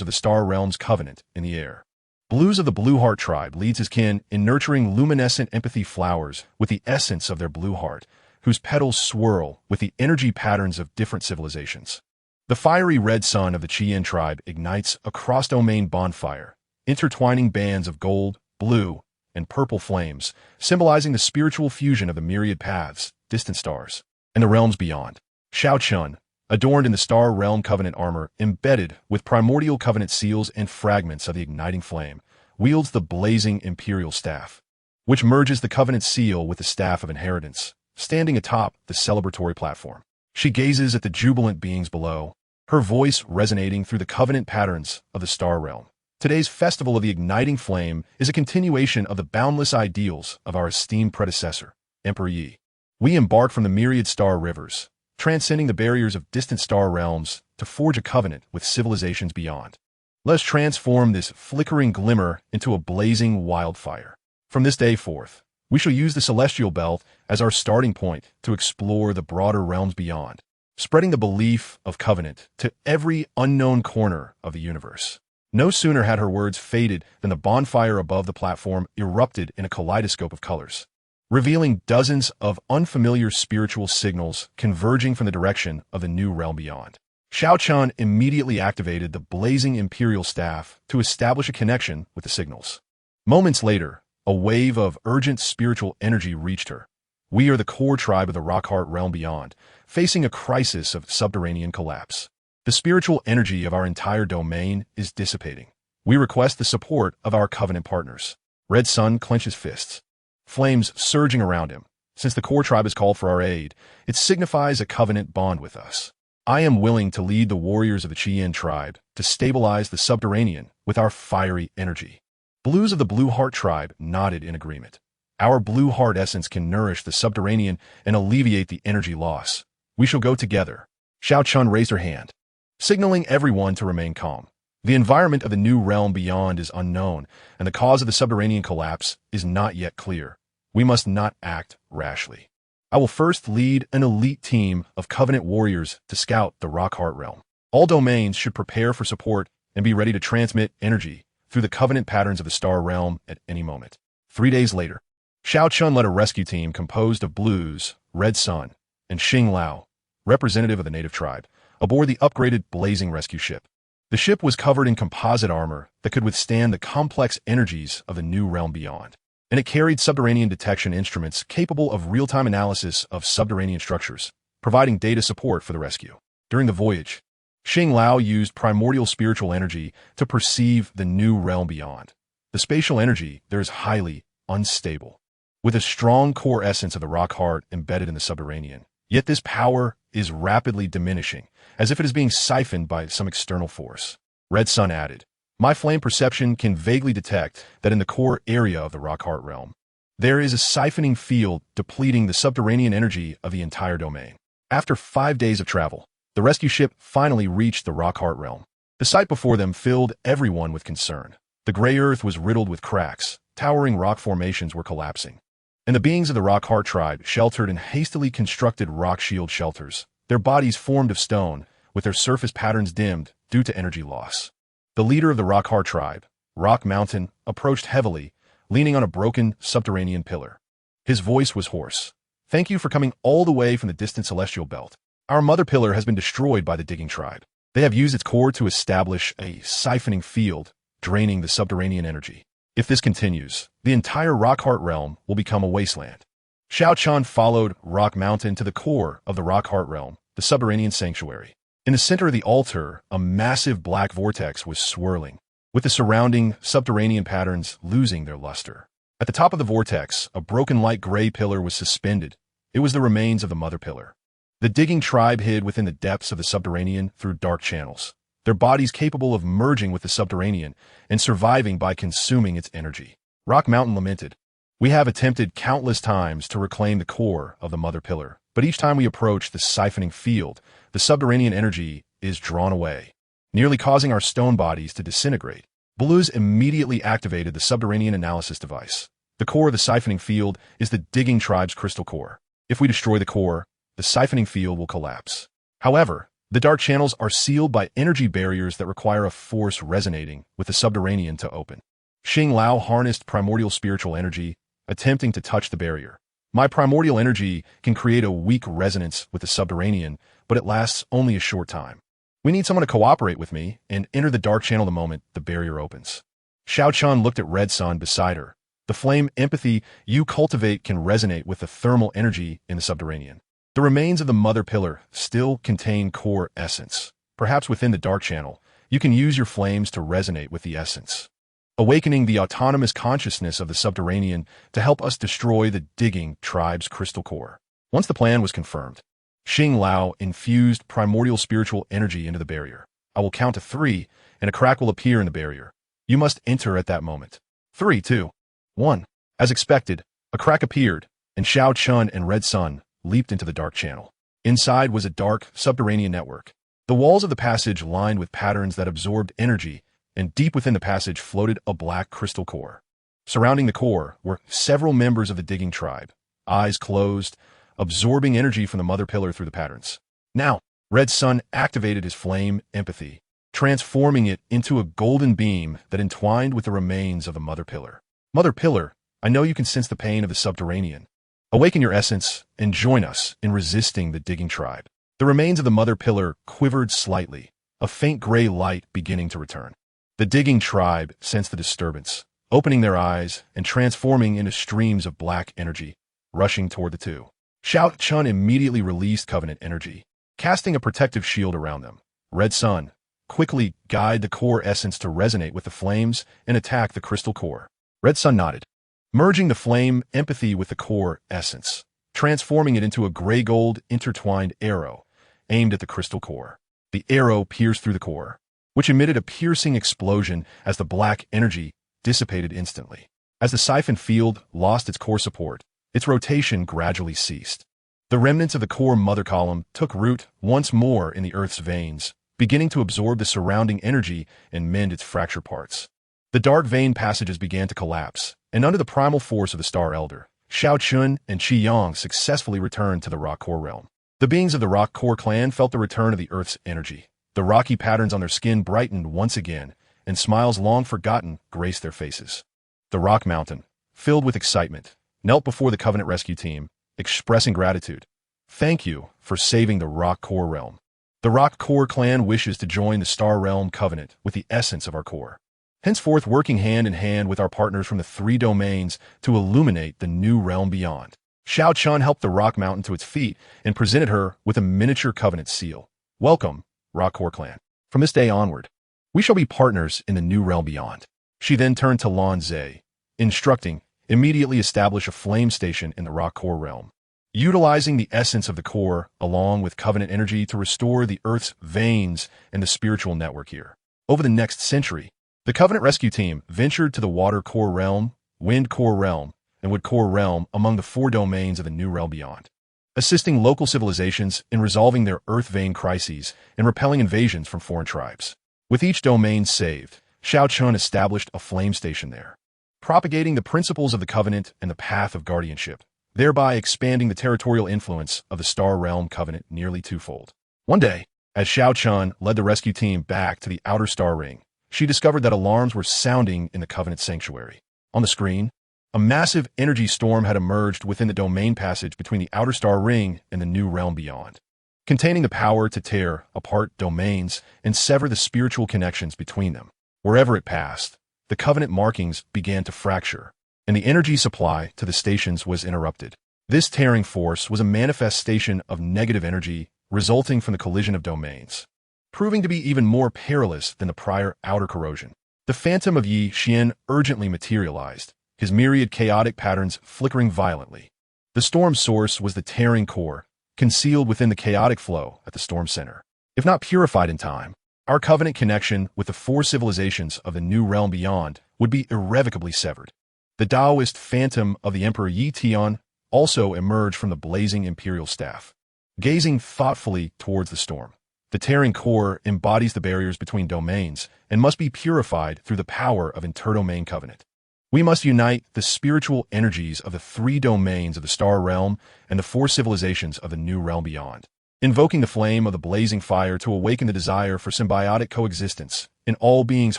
of the star realm's covenant in the air. Blues of the Blue Heart tribe leads his kin in nurturing luminescent empathy flowers with the essence of their blue heart, whose petals swirl with the energy patterns of different civilizations. The fiery red sun of the Qingyang tribe ignites a cross-domain bonfire, intertwining bands of gold, blue, and purple flames, symbolizing the spiritual fusion of the myriad paths, distant stars, and the realms beyond. Shao Chun, adorned in the Star Realm Covenant armor, embedded with primordial covenant seals and fragments of the igniting flame, wields the blazing imperial staff, which merges the covenant seal with the staff of inheritance, standing atop the celebratory platform. She gazes at the jubilant beings below, her voice resonating through the covenant patterns of the star realm, Today's Festival of the Igniting Flame is a continuation of the boundless ideals of our esteemed predecessor, Emperor Yi. We embark from the myriad star rivers, transcending the barriers of distant star realms to forge a covenant with civilizations beyond. Let us transform this flickering glimmer into a blazing wildfire. From this day forth, we shall use the celestial belt as our starting point to explore the broader realms beyond, spreading the belief of covenant to every unknown corner of the universe. No sooner had her words faded than the bonfire above the platform erupted in a kaleidoscope of colors, revealing dozens of unfamiliar spiritual signals converging from the direction of the new realm beyond. Xiao Chun immediately activated the blazing imperial staff to establish a connection with the signals. Moments later, a wave of urgent spiritual energy reached her. We are the core tribe of the Rockheart realm beyond, facing a crisis of subterranean collapse. The spiritual energy of our entire domain is dissipating. We request the support of our covenant partners. Red Sun clenches fists, flames surging around him. Since the core tribe has called for our aid, it signifies a covenant bond with us. I am willing to lead the warriors of the Qingyang tribe to stabilize the subterranean with our fiery energy. Blues of the Blue Heart tribe nodded in agreement. Our Blue Heart essence can nourish the subterranean and alleviate the energy loss. We shall go together. Xiao Chun raised her hand, signaling everyone to remain calm. The environment of the new realm beyond is unknown, and the cause of the subterranean collapse is not yet clear. We must not act rashly. I will first lead an elite team of Covenant warriors to scout the Rockheart realm. All domains should prepare for support and be ready to transmit energy through the Covenant patterns of the Star Realm at any moment. 3 days later, Xiao Chun led a rescue team composed of Blues, Red Sun, and Xing Lao, representative of the native tribe, aboard the upgraded Blazing Rescue Ship. The ship was covered in composite armor that could withstand the complex energies of the new realm beyond, and it carried subterranean detection instruments capable of real-time analysis of subterranean structures, providing data support for the rescue. During the voyage, Xing Lao used primordial spiritual energy to perceive the new realm beyond. The spatial energy there is highly unstable, with a strong core essence of the rock heart embedded in the subterranean. Yet this power is rapidly diminishing, as if it is being siphoned by some external force. Red Sun added, my flame perception can vaguely detect that in the core area of the Rockheart realm, there is a siphoning field depleting the subterranean energy of the entire domain. After 5 days of travel, the rescue ship finally reached the Rockheart realm. The sight before them filled everyone with concern. The gray earth was riddled with cracks, towering rock formations were collapsing, and the beings of the Rockheart tribe sheltered in hastily constructed rock shield shelters, their bodies formed of stone, with their surface patterns dimmed due to energy loss. The leader of the Rockheart tribe, Rock Mountain, approached heavily, leaning on a broken subterranean pillar. His voice was hoarse. Thank you for coming all the way from the distant celestial belt. Our mother pillar has been destroyed by the digging tribe. They have used its core to establish a siphoning field, draining the subterranean energy. If this continues, the entire Rockheart realm will become a wasteland. Xiao Chun followed Rock Mountain to the core of the Rockheart realm, the subterranean sanctuary. In the center of the altar, a massive black vortex was swirling, with the surrounding subterranean patterns losing their luster. At the top of the vortex, a broken light gray pillar was suspended. It was the remains of the mother pillar. The digging tribe hid within the depths of the subterranean through dark channels, their bodies capable of merging with the subterranean and surviving by consuming its energy. Rock Mountain lamented, we have attempted countless times to reclaim the core of the mother pillar, but each time we approach the siphoning field, the subterranean energy is drawn away, nearly causing our stone bodies to disintegrate. Blues immediately activated the subterranean analysis device. The core of the siphoning field is the digging tribe's crystal core. If we destroy the core, the siphoning field will collapse. However, the dark channels are sealed by energy barriers that require a force resonating with the subterranean to open. Xing Lao harnessed primordial spiritual energy, attempting to touch the barrier. My primordial energy can create a weak resonance with the subterranean, but it lasts only a short time. We need someone to cooperate with me and enter the dark channel the moment the barrier opens. Xiao Chun looked at Red Sun beside her. The flame empathy you cultivate can resonate with the thermal energy in the subterranean. The remains of the mother pillar still contain core essence. Perhaps within the dark channel, you can use your flames to resonate with the essence, awakening the autonomous consciousness of the subterranean to help us destroy the digging tribe's crystal core. Once the plan was confirmed, Xing Lao infused primordial spiritual energy into the barrier. I will count to 3, and a crack will appear in the barrier. You must enter at that moment. 3, 2, 1. As expected, a crack appeared, and Xiao Chun and Red Sun leaped into the dark channel. Inside was a dark, subterranean network. The walls of the passage lined with patterns that absorbed energy, and deep within the passage floated a black crystal core. Surrounding the core were several members of the digging tribe, eyes closed, absorbing energy from the mother pillar through the patterns. Now, Red Sun activated his flame empathy, transforming it into a golden beam that entwined with the remains of the mother pillar. Mother pillar, I know you can sense the pain of the subterranean. Awaken your essence and join us in resisting the digging tribe. The remains of the mother pillar quivered slightly, a faint gray light beginning to return. The digging tribe sensed the disturbance, opening their eyes and transforming into streams of black energy, rushing toward the two. Xiao Chun immediately released covenant energy, casting a protective shield around them. Red Sun, quickly guide the core essence to resonate with the flames and attack the crystal core. Red Sun nodded, merging the flame empathy with the core essence, transforming it into a gray-gold intertwined arrow aimed at the crystal core. The arrow pierced through the core, which emitted a piercing explosion as the black energy dissipated instantly. As the siphon field lost its core support, its rotation gradually ceased. The remnants of the core mother column took root once more in the Earth's veins, beginning to absorb the surrounding energy and mend its fractured parts. The dark vein passages began to collapse, and under the primal force of the Star Elder, Xiao Chun and Qingyang successfully returned to the Rock Core realm. The beings of the Rock Core clan felt the return of the Earth's energy. The rocky patterns on their skin brightened once again, and smiles long forgotten graced their faces. The Rock Mountain, filled with excitement, knelt before the Covenant rescue team, expressing gratitude. Thank you for saving the Rock Core realm. The Rock Core clan wishes to join the Star Realm Covenant with the essence of our core, henceforth working hand in hand with our partners from the 3 domains to illuminate the new realm beyond. Xiao Chun helped the Rock Mountain to its feet and presented her with a miniature covenant seal. Welcome, Rock Core clan. From this day onward, we shall be partners in the new realm beyond. She then turned to Lan Zhe, instructing, immediately establish a flame station in the Rock Core realm, utilizing the essence of the core along with covenant energy to restore the Earth's veins and the spiritual network here. Over the next century, the Covenant rescue team ventured to the Water Core realm, Wind Core realm, and Wood Core realm among the 4 domains of the new realm beyond, assisting local civilizations in resolving their Earth vein crises and repelling invasions from foreign tribes. With each domain saved, Xiao Chun established a flame station there, propagating the principles of the Covenant and the path of guardianship, thereby expanding the territorial influence of the Star Realm Covenant nearly twofold. One day, as Xiao Chun led the rescue team back to the Outer Star Ring, she discovered that alarms were sounding in the Covenant sanctuary. On the screen, a massive energy storm had emerged within the domain passage between the Outer Star Ring and the new realm beyond, containing the power to tear apart domains and sever the spiritual connections between them. Wherever it passed, the Covenant markings began to fracture, and the energy supply to the stations was interrupted. This tearing force was a manifestation of negative energy resulting from the collision of domains, proving to be even more perilous than the prior outer corrosion. The Phantom of Yi Xian urgently materialized, his myriad chaotic patterns flickering violently. The storm source was the tearing core, concealed within the chaotic flow at the storm center. If not purified in time, our Covenant connection with the 4 civilizations of the new realm beyond would be irrevocably severed. The Taoist Phantom of the Emperor Yi Tian also emerged from the blazing imperial staff, gazing thoughtfully towards the storm. The tearing core embodies the barriers between domains and must be purified through the power of interdomain covenant. We must unite the spiritual energies of the 3 domains of the Star Realm and the 4 civilizations of the new realm beyond, invoking the flame of the blazing fire to awaken the desire for symbiotic coexistence in all beings'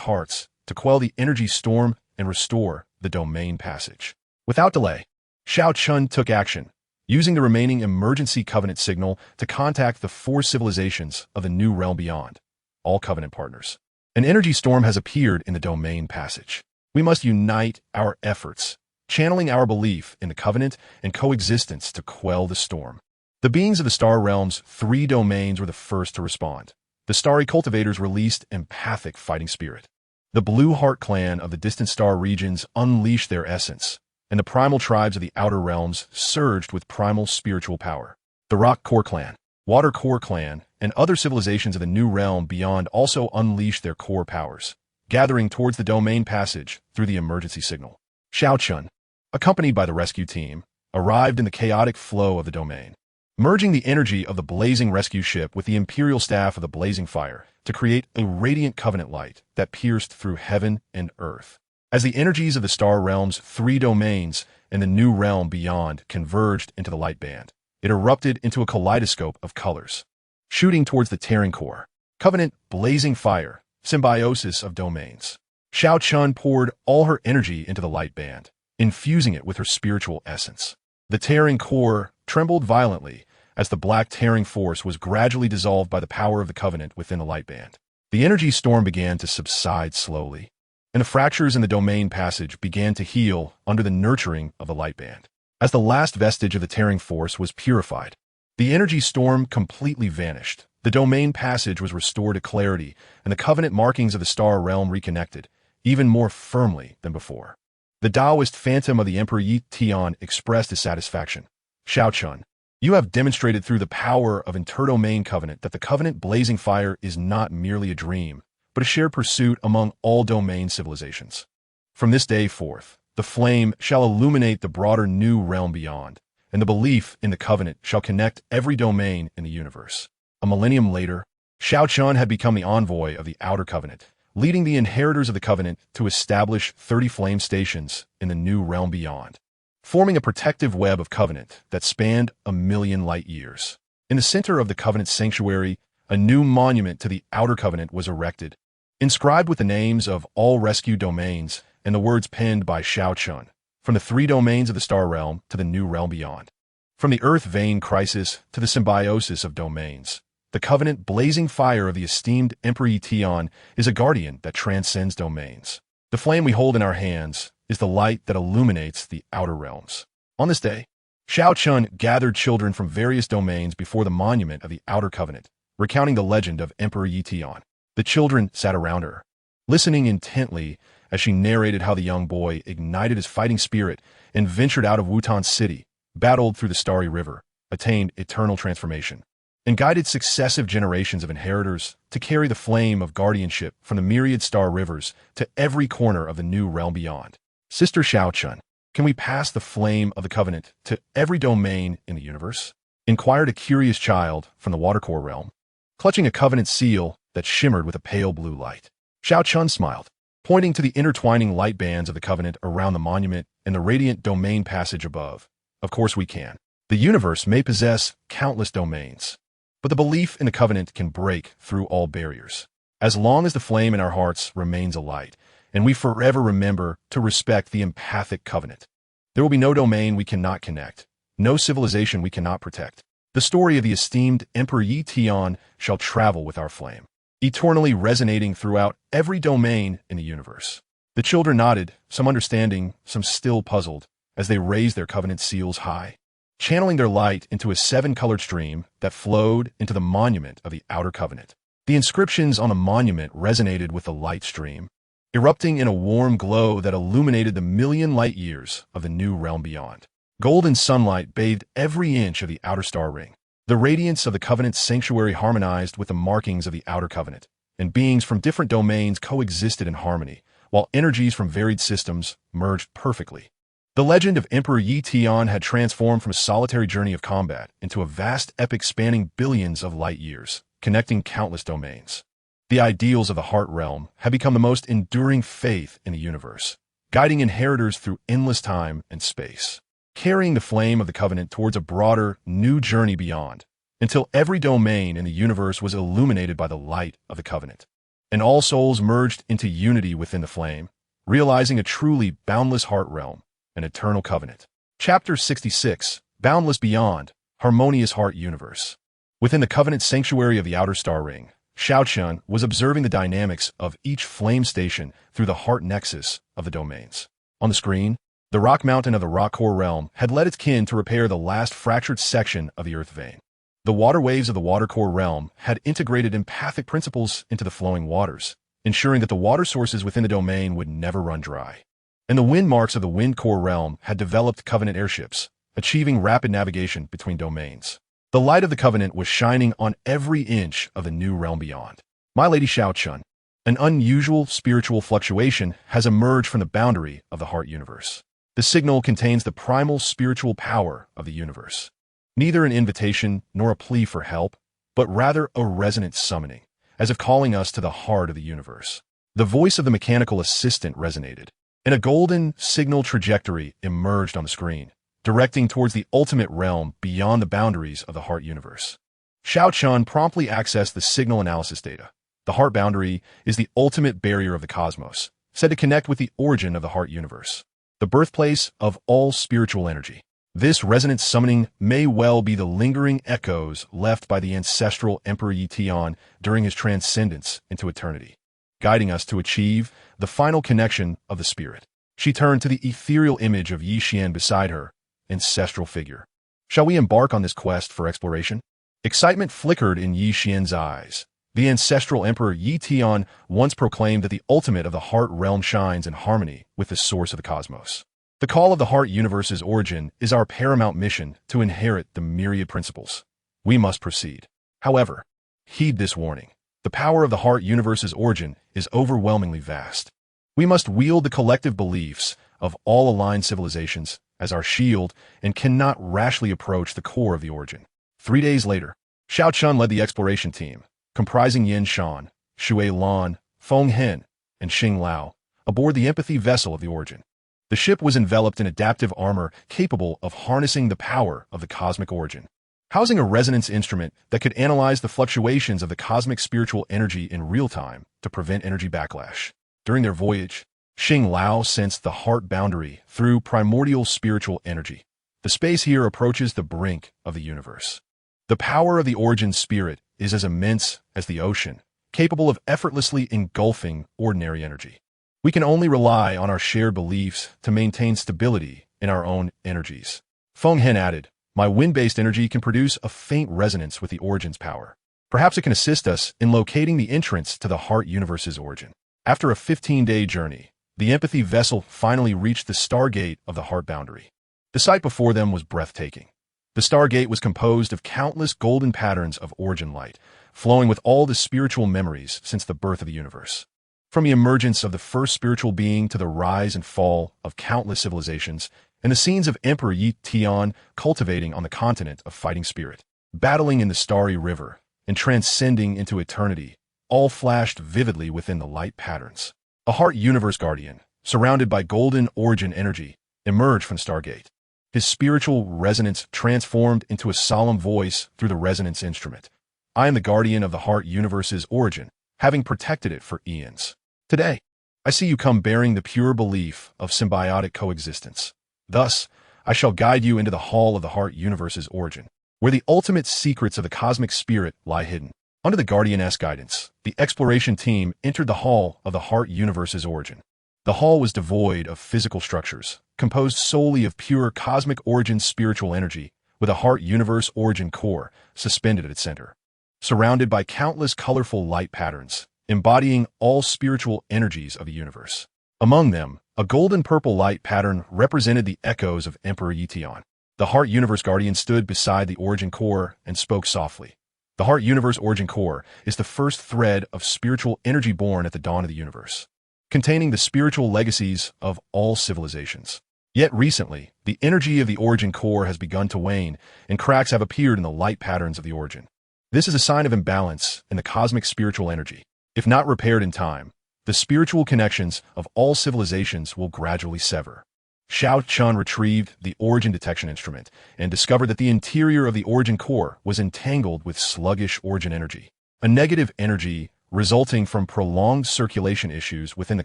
hearts, to quell the energy storm and restore the domain passage. Without delay, Xiao Chun took action, using the remaining emergency covenant signal to contact the 4 civilizations of the new realm beyond, all covenant partners. An energy storm has appeared in the domain passage. We must unite our efforts, channeling our belief in the covenant and coexistence to quell the storm. The beings of the Star Realm's 3 domains were the first to respond. The Starry Cultivators released empathic fighting spirit. The Blue Heart clan of the distant star regions unleashed their essence, and the primal tribes of the outer realms surged with primal spiritual power. The Rock Core clan, Water Core clan, and other civilizations of the new realm beyond also unleashed their core powers, gathering towards the domain passage through the emergency signal. Xiao Chun, accompanied by the rescue team, arrived in the chaotic flow of the domain, merging the energy of the blazing rescue ship with the imperial staff of the blazing fire to create a radiant covenant light that pierced through heaven and earth. As the energies of the star realm's 3 domains and the new realm beyond converged into the light band, it erupted into a kaleidoscope of colors. Shooting towards the tearing core, covenant, blazing fire, symbiosis of domains. Xiao Chun poured all her energy into the light band, infusing it with her spiritual essence. The tearing core trembled violently as the black tearing force was gradually dissolved by the power of the covenant within the light band. The energy storm began to subside slowly, and the fractures in the domain passage began to heal under the nurturing of the light band. As the last vestige of the tearing force was purified, the energy storm completely vanished. The domain passage was restored to clarity, and the covenant markings of the star realm reconnected, even more firmly than before. The Taoist phantom of the Emperor Yi Tian expressed his satisfaction. Xiao Chun, you have demonstrated through the power of interdomain covenant that the covenant blazing fire is not merely a dream, but a shared pursuit among all domain civilizations. From this day forth, the flame shall illuminate the broader new realm beyond, and the belief in the covenant shall connect every domain in the universe. A millennium later, Xiao Chun had become the envoy of the Outer Covenant, leading the inheritors of the covenant to establish 30 flame stations in the new realm beyond, forming a protective web of covenant that spanned 1,000,000 light years. In the center of the covenant sanctuary, a new monument to the Outer Covenant was erected, inscribed with the names of all rescued domains and the words penned by Xiao Chun, from the 3 domains of the star realm to the new realm beyond. From the earth vein crisis to the symbiosis of domains, the covenant blazing fire of the esteemed Emperor Yi Tian is a guardian that transcends domains. The flame we hold in our hands is the light that illuminates the outer realms. On this day, Xiao Chun gathered children from various domains before the monument of the Outer Covenant, recounting the legend of Emperor Yi Tian. The children sat around her, listening intently as she narrated how the young boy ignited his fighting spirit and ventured out of Wutan City, battled through the Starry River, attained eternal transformation, and guided successive generations of inheritors to carry the flame of guardianship from the myriad star rivers to every corner of the new realm beyond. Sister Xiao Chun, can we pass the flame of the covenant to every domain in the universe? Inquired a curious child from the watercore realm, clutching a covenant seal that shimmered with a pale blue light. Xiao Chun smiled, pointing to the intertwining light bands of the covenant around the monument and the radiant domain passage above. Of course we can. The universe may possess countless domains, but the belief in the covenant can break through all barriers. As long as the flame in our hearts remains alight, and we forever remember to respect the empathic covenant, there will be no domain we cannot connect, no civilization we cannot protect. The story of the esteemed Emperor Yi Tian shall travel with our flame, eternally resonating throughout every domain in the universe. The children nodded, some understanding, some still puzzled, as they raised their covenant seals high, channeling their light into a 7-colored stream that flowed into the monument of the Outer Covenant. The inscriptions on the monument resonated with the light stream, erupting in a warm glow that illuminated the 1,000,000 light years of the new realm beyond. Golden sunlight bathed every inch of the outer star ring. The radiance of the covenant's sanctuary harmonized with the markings of the Outer Covenant, and beings from different domains coexisted in harmony, while energies from varied systems merged perfectly. The legend of Emperor Yi Tian had transformed from a solitary journey of combat into a vast epic spanning billions of light years, connecting countless domains. The ideals of the heart realm had become the most enduring faith in the universe, guiding inheritors through endless time and space, carrying the flame of the covenant towards a broader, new journey beyond, until every domain in the universe was illuminated by the light of the covenant, and all souls merged into unity within the flame, realizing a truly boundless heart realm, an eternal covenant. Chapter 66, Boundless Beyond, Harmonious Heart Universe. Within the covenant sanctuary of the Outer Star Ring, Xiao Chun was observing the dynamics of each flame station through the heart nexus of the domains. On the screen, the rock mountain of the rock core realm had led its kin to repair the last fractured section of the earth vein. The water waves of the water core realm had integrated empathic principles into the flowing waters, ensuring that the water sources within the domain would never run dry. And the wind marks of the wind core realm had developed covenant airships, achieving rapid navigation between domains. The light of the covenant was shining on every inch of the new realm beyond. My Lady Xiao Chun, An unusual spiritual fluctuation has emerged from the boundary of the heart universe. The signal contains the primal spiritual power of the universe. Neither an invitation nor a plea for help, but rather a resonant summoning, as if calling us to the heart of the universe. The voice of the mechanical assistant resonated, and a golden signal trajectory emerged on the screen, directing towards the ultimate realm beyond the boundaries of the heart universe. Xiao Chun promptly accessed the signal analysis data. The heart boundary is the ultimate barrier of the cosmos, said to connect with the origin of the heart universe, the birthplace of all spiritual energy. This resonant summoning may well be the lingering echoes left by the ancestral Emperor Yi Tian during his transcendence into eternity, guiding us to achieve the final connection of the spirit. She turned to the ethereal image of Yi Xian beside her, ancestral figure. Shall we embark on this quest for exploration? Excitement flickered in Yi Xian's eyes. The ancestral Emperor Yi Tian once proclaimed that the ultimate of the heart realm shines in harmony with the source of the cosmos. The call of the heart universe's origin is our paramount mission to inherit the myriad principles. We must proceed. However, heed this warning. The power of the heart universe's origin is overwhelmingly vast. We must wield the collective beliefs of all aligned civilizations as our shield and cannot rashly approach the core of the origin. 3 days later, Xiao Chun led the exploration team, comprising Yin Shan, Shui Lan, Feng Hen, and Xing Lao, aboard the empathy vessel of the origin. The ship was enveloped in adaptive armor capable of harnessing the power of the cosmic origin, housing a resonance instrument that could analyze the fluctuations of the cosmic spiritual energy in real time to prevent energy backlash. During their voyage, Xing Lao sensed the heart boundary through primordial spiritual energy. The space here approaches the brink of the universe. The power of the origin spirit is as immense as the ocean, capable of effortlessly engulfing ordinary energy. We can only rely on our shared beliefs to maintain stability in our own energies. Feng Hen added, my wind-based energy can produce a faint resonance with the origin's power. Perhaps it can assist us in locating the entrance to the heart universe's origin. After a 15-day journey, the empathy vessel finally reached the stargate of the heart boundary. The sight before them was breathtaking. The stargate was composed of countless golden patterns of origin light, flowing with all the spiritual memories since the birth of the universe. From the emergence of the first spiritual being to the rise and fall of countless civilizations, and the scenes of Emperor Yi Tian cultivating on the continent of fighting spirit, battling in the starry river, and transcending into eternity, all flashed vividly within the light patterns. A heart universe guardian, surrounded by golden origin energy, emerged from Stargate. His spiritual resonance transformed into a solemn voice through the resonance instrument. I am the guardian of the heart universe's origin, having protected it for eons. Today, I see you come bearing the pure belief of symbiotic coexistence. Thus, I shall guide you into the hall of the heart universe's origin, where the ultimate secrets of the cosmic spirit lie hidden. Under the Guardian-esque guidance, the exploration team entered the hall of the heart universe's origin. The hall was devoid of physical structures, composed solely of pure cosmic origin spiritual energy, with a heart universe origin core suspended at its center. Surrounded by countless colorful light patterns, embodying all spiritual energies of the universe. Among them, a golden purple light pattern represented the echoes of Emperor Yi Tian. The Heart Universe Guardian stood beside the origin core and spoke softly. The Heart Universe origin core is the first thread of spiritual energy born at the dawn of the universe, containing the spiritual legacies of all civilizations. Yet recently, the energy of the origin core has begun to wane, and cracks have appeared in the light patterns of the origin. This is a sign of imbalance in the cosmic spiritual energy. If not repaired in time, the spiritual connections of all civilizations will gradually sever. Xiao Chun retrieved the origin detection instrument and discovered that the interior of the origin core was entangled with sluggish origin energy, a negative energy resulting from prolonged circulation issues within the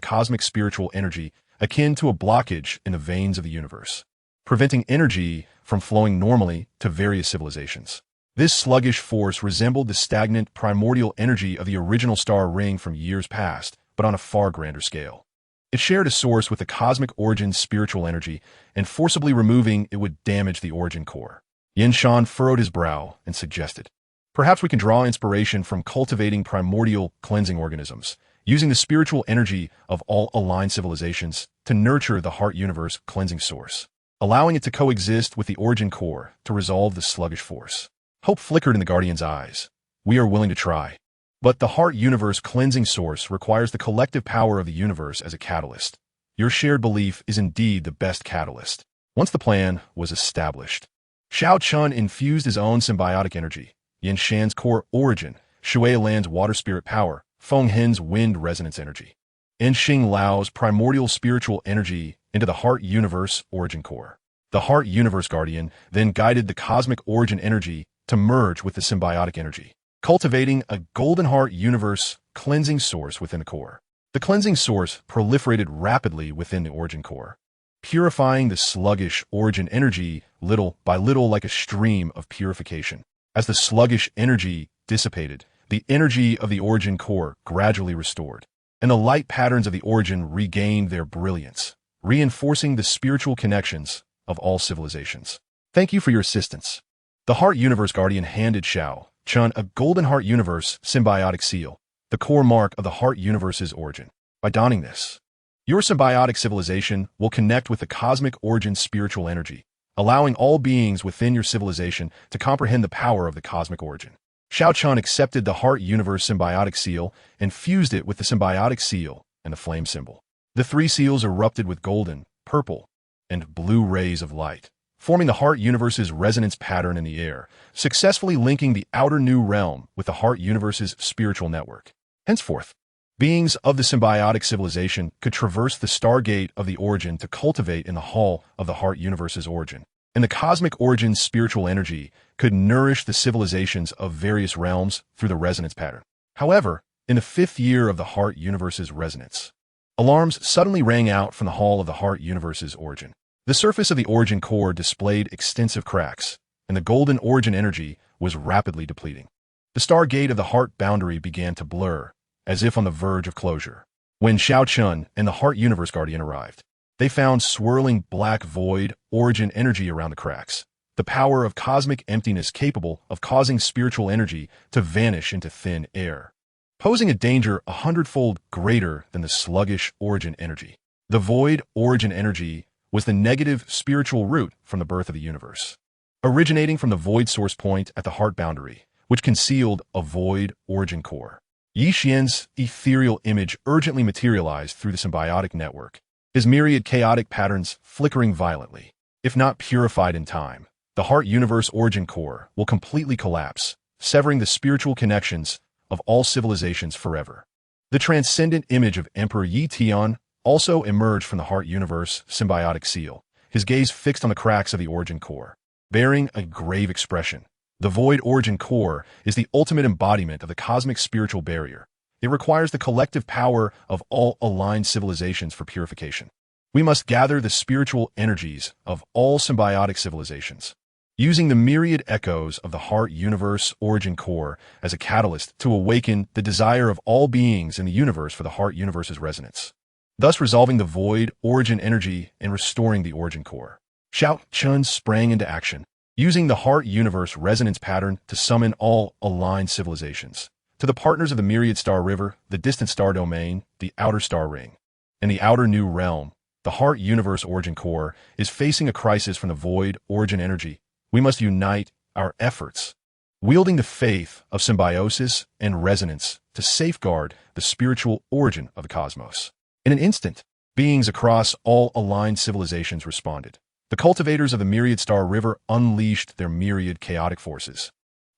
cosmic spiritual energy akin to a blockage in the veins of the universe, preventing energy from flowing normally to various civilizations. This sluggish force resembled the stagnant primordial energy of the original star ring from years past, but on a far grander scale. It shared a source with the cosmic origin's spiritual energy, and forcibly removing it would damage the origin core. Yin Shan furrowed his brow and suggested, perhaps we can draw inspiration from cultivating primordial cleansing organisms, using the spiritual energy of all aligned civilizations to nurture the heart universe cleansing source, allowing it to coexist with the origin core to resolve the sluggish force. Hope flickered in the Guardian's eyes. We are willing to try. But the heart universe cleansing source requires the collective power of the universe as a catalyst. Your shared belief is indeed the best catalyst. Once the plan was established, Xiao Chun infused his own symbiotic energy, Yin Shan's core origin, Shui Lan's water spirit power, Feng Hen's wind resonance energy, and Xing Lao's primordial spiritual energy into the heart universe origin core. The heart universe guardian then guided the cosmic origin energy to merge with the symbiotic energy, cultivating a golden heart universe cleansing source within the core. The cleansing source proliferated rapidly within the origin core, purifying the sluggish origin energy little by little like a stream of purification. As the sluggish energy dissipated, the energy of the origin core gradually restored, and the light patterns of the origin regained their brilliance, reinforcing the spiritual connections of all civilizations. Thank you for your assistance. The Heart Universe Guardian handed Xiao Chun a golden heart universe symbiotic seal, the core mark of the heart universe's origin. By donning this, your symbiotic civilization will connect with the cosmic origin spiritual energy, allowing all beings within your civilization to comprehend the power of the cosmic origin. Xiao Chun accepted the heart universe symbiotic seal and fused it with the symbiotic seal and the flame symbol. The three seals erupted with golden, purple, and blue rays of light, forming the heart universe's resonance pattern in the air, successfully linking the outer new realm with the heart universe's spiritual network. Henceforth, beings of the symbiotic civilization could traverse the stargate of the origin to cultivate in the hall of the heart universe's origin, and the cosmic origin's spiritual energy could nourish the civilizations of various realms through the resonance pattern. However, in the 5th year of the heart universe's resonance, alarms suddenly rang out from the hall of the heart universe's origin. The surface of the origin core displayed extensive cracks, and the golden origin energy was rapidly depleting. The stargate of the heart boundary began to blur, as if on the verge of closure. When Xiao Chun and the Heart Universe Guardian arrived, they found swirling black void origin energy around the cracks, the power of cosmic emptiness capable of causing spiritual energy to vanish into thin air, posing a danger 100-fold greater than the sluggish origin energy. The void origin energy was the negative spiritual root from the birth of the universe, originating from the void source point at the heart boundary, which concealed a void origin core. Yi Xian's ethereal image urgently materialized through the symbiotic network, his myriad chaotic patterns flickering violently. If not purified in time, the heart universe origin core will completely collapse, severing the spiritual connections of all civilizations forever. The transcendent image of Emperor Yi Tian also emerged from the heart universe symbiotic seal, his gaze fixed on the cracks of the origin core, bearing a grave expression. The void origin core is the ultimate embodiment of the cosmic spiritual barrier. It requires the collective power of all aligned civilizations for purification. We must gather the spiritual energies of all symbiotic civilizations, using the myriad echoes of the heart universe origin core as a catalyst to awaken the desire of all beings in the universe for the heart universe's resonance, thus resolving the void origin energy and restoring the origin core. Xiao Chun sprang into action, using the heart universe resonance pattern to summon all aligned civilizations. To the partners of the myriad star river, the distant star domain, the outer star ring, and the outer new realm, the heart universe origin core is facing a crisis from the void origin energy. We must unite our efforts, wielding the faith of symbiosis and resonance to safeguard the spiritual origin of the cosmos. In an instant, beings across all aligned civilizations responded. The cultivators of the myriad star river unleashed their myriad chaotic forces.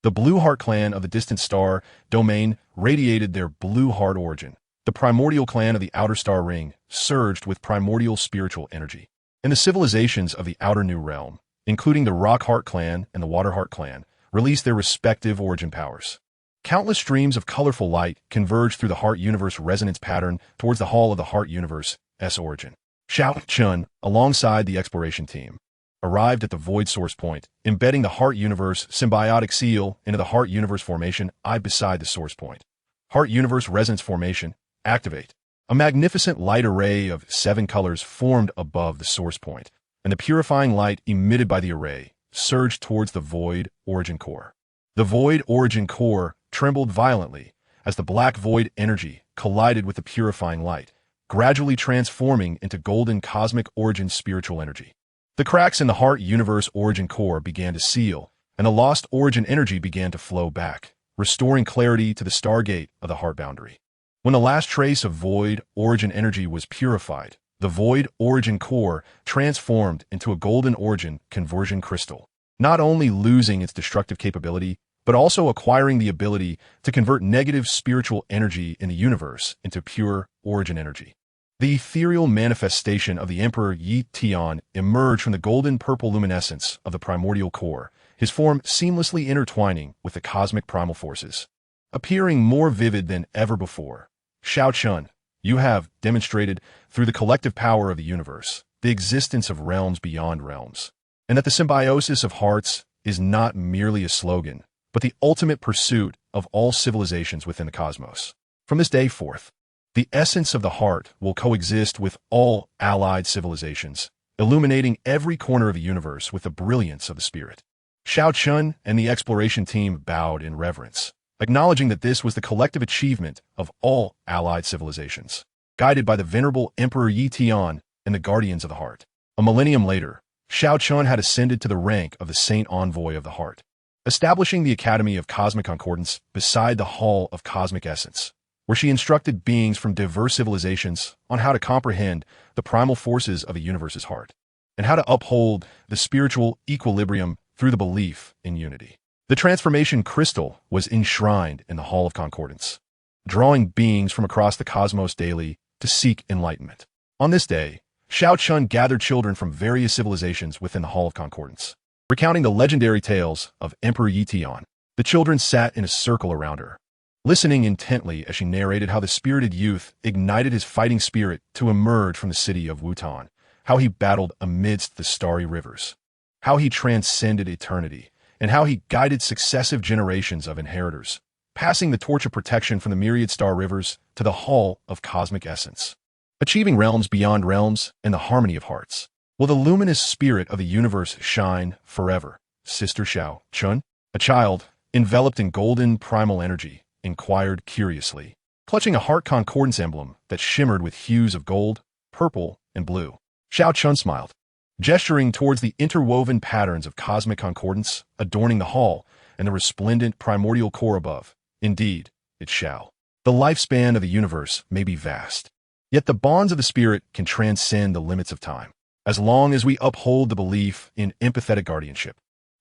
The Blue Heart clan of the distant star domain radiated their blue heart origin. The primordial clan of the outer star ring surged with primordial spiritual energy. And the civilizations of the outer new realm, including the Rock Heart clan and the Water Heart clan, released their respective origin powers. Countless streams of colorful light converged through the heart universe resonance pattern towards the hall of the heart universe's origin. Xiao Chun, alongside the exploration team, arrived at the void source point, embedding the heart universe symbiotic seal into the heart universe formation beside the source point. Heart universe resonance formation, activate. A magnificent light array of 7 colors formed above the source point, and the purifying light emitted by the array surged towards the void origin core. The void origin core trembled violently as the black void energy collided with the purifying light, gradually transforming into golden cosmic origin spiritual energy. The cracks in the heart universe origin core began to seal, and the lost origin energy began to flow back, restoring clarity to the stargate of the heart boundary. When the last trace of void origin energy was purified, the void origin core transformed into a golden origin conversion crystal, not only losing its destructive capability, but also acquiring the ability to convert negative spiritual energy in the universe into pure origin energy. The ethereal manifestation of the Emperor Yi Tian emerged from the golden purple luminescence of the primordial core, his form seamlessly intertwining with the cosmic primal forces. Appearing more vivid than ever before, Shao Chun, you have demonstrated through the collective power of the universe the existence of realms beyond realms, and that the symbiosis of hearts is not merely a slogan, but the ultimate pursuit of all civilizations within the cosmos. From this day forth, the essence of the heart will coexist with all allied civilizations, illuminating every corner of the universe with the brilliance of the spirit. Shao Chun and the exploration team bowed in reverence, acknowledging that this was the collective achievement of all allied civilizations, guided by the venerable Emperor Yi Tian and the Guardians of the Heart. A millennium later, Shao Chun had ascended to the rank of the Saint Envoy of the Heart, establishing the Academy of Cosmic Concordance beside the Hall of Cosmic Essence, where she instructed beings from diverse civilizations on how to comprehend the primal forces of the universe's heart, and how to uphold the spiritual equilibrium through the belief in unity. The transformation crystal was enshrined in the Hall of Concordance, drawing beings from across the cosmos daily to seek enlightenment. On this day, Shao Chun gathered children from various civilizations within the Hall of Concordance, recounting the legendary tales of Emperor Yi Tian. The children sat in a circle around her, listening intently as she narrated how the spirited youth ignited his fighting spirit to emerge from the city of Wutan, how he battled amidst the starry rivers, how he transcended eternity, and how he guided successive generations of inheritors, passing the torch of protection from the myriad star rivers to the Hall of Cosmic Essence, achieving realms beyond realms and the harmony of hearts. Will the luminous spirit of the universe shine forever, Sister Shao Chun? A child, enveloped in golden primal energy, inquired curiously, clutching a heart concordance emblem that shimmered with hues of gold, purple, and blue. Shao Chun smiled, gesturing towards the interwoven patterns of cosmic concordance adorning the hall and the resplendent primordial core above. Indeed, it shall. The lifespan of the universe may be vast, yet the bonds of the spirit can transcend the limits of time, as long as we uphold the belief in empathetic guardianship.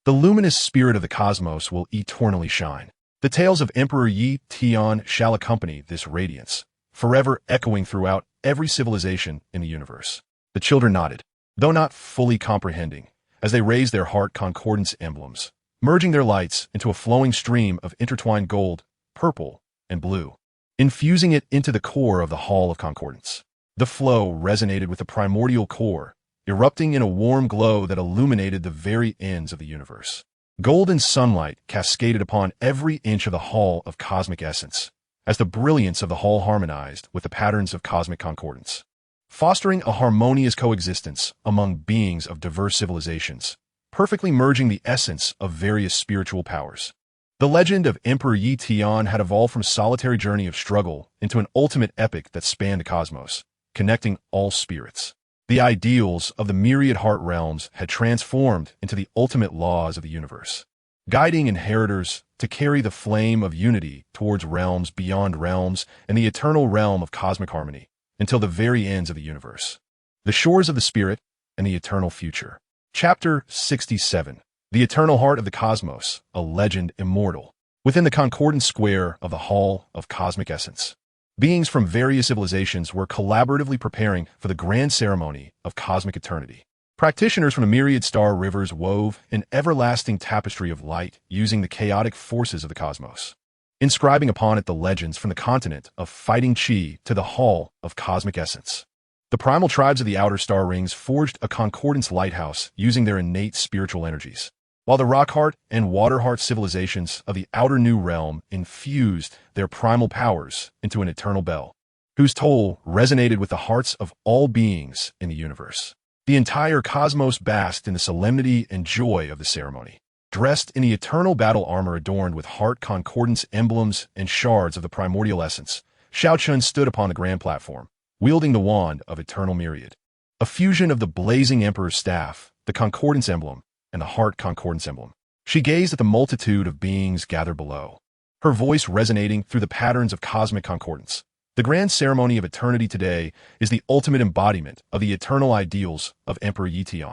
The luminous spirit of the cosmos will eternally shine. The tales of Emperor Yi Tian shall accompany this radiance, forever echoing throughout every civilization in the universe. The children nodded, though not fully comprehending, as they raised their heart concordance emblems, merging their lights into a flowing stream of intertwined gold, purple, and blue, infusing it into the core of the Hall of Concordance. The flow resonated with the primordial core, erupting in a warm glow that illuminated the very ends of the universe. Golden sunlight cascaded upon every inch of the Hall of Cosmic Essence, as the brilliance of the hall harmonized with the patterns of cosmic concordance, fostering a harmonious coexistence among beings of diverse civilizations, perfectly merging the essence of various spiritual powers. The legend of Emperor Yi Tian had evolved from a solitary journey of struggle into an ultimate epic that spanned the cosmos, connecting all spirits. The ideals of the myriad heart realms had transformed into the ultimate laws of the universe, guiding inheritors to carry the flame of unity towards realms beyond realms and the eternal realm of cosmic harmony until the very ends of the universe. The Shores of the Spirit and the Eternal Future. Chapter 67. The Eternal Heart of the Cosmos, a Legend Immortal. Within the concordant square of the Hall of Cosmic Essence, beings from various civilizations were collaboratively preparing for the grand ceremony of cosmic eternity. Practitioners from the myriad star rivers wove an everlasting tapestry of light using the chaotic forces of the cosmos, inscribing upon it the legends from the continent of Fighting Qi to the Hall of Cosmic Essence. The primal tribes of the outer star rings forged a concordance lighthouse using their innate spiritual energies, while the Rockheart and Waterheart civilizations of the outer New Realm infused their primal powers into an eternal bell, whose toll resonated with the hearts of all beings in the universe. The entire cosmos basked in the solemnity and joy of the ceremony. Dressed in the eternal battle armor adorned with heart concordance emblems and shards of the primordial essence, Shao Chun stood upon the grand platform, wielding the wand of eternal myriad, a fusion of the blazing emperor's staff, the concordance emblem, and the heart concordance emblem. She gazed at the multitude of beings gathered below, her voice resonating through the patterns of cosmic concordance. The grand ceremony of eternity today is the ultimate embodiment of the eternal ideals of Emperor Yi.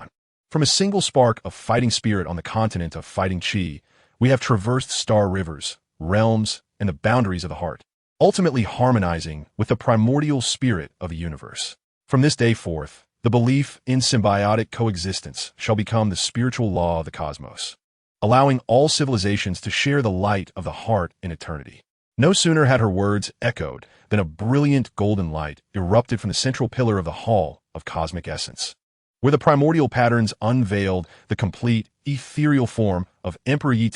From a single spark of fighting spirit on the continent of fighting Qi, we have traversed star rivers, realms, and the boundaries of the heart, ultimately harmonizing with the primordial spirit of the universe. From this day forth, the belief in symbiotic coexistence shall become the spiritual law of the cosmos, allowing all civilizations to share the light of the heart in eternity. No sooner had her words echoed than a brilliant golden light erupted from the central pillar of the hall of cosmic essence, where the primordial patterns unveiled the complete, ethereal form of Emperor Yi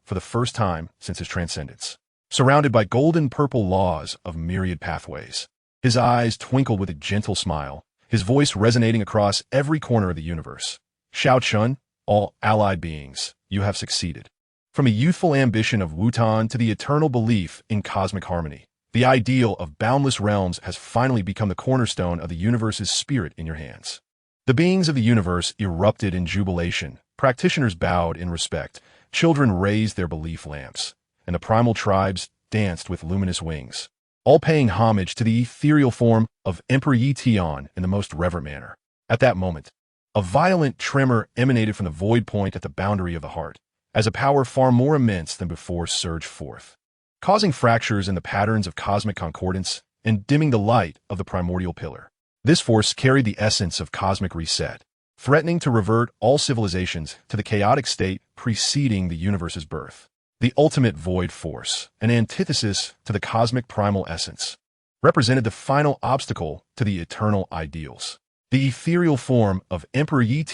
for the first time since his transcendence. Surrounded by golden-purple laws of myriad pathways, his eyes twinkled with a gentle smile, his voice resonating across every corner of the universe. Shao Chun, all allied beings, you have succeeded. From a youthful ambition of Wutan to the eternal belief in cosmic harmony, the ideal of boundless realms has finally become the cornerstone of the universe's spirit in your hands. The beings of the universe erupted in jubilation, practitioners bowed in respect, children raised their belief lamps, and the primal tribes danced with luminous wings, all paying homage to the ethereal form of Emperor Yi in the most reverent manner. At that moment, a violent tremor emanated from the void point at the boundary of the heart, as a power far more immense than before surged forth, causing fractures in the patterns of cosmic concordance and dimming the light of the primordial pillar. This force carried the essence of cosmic reset, threatening to revert all civilizations to the chaotic state preceding the universe's birth. The ultimate void force, an antithesis to the cosmic primal essence, represented the final obstacle to the eternal ideals. The ethereal form of Emperor Yi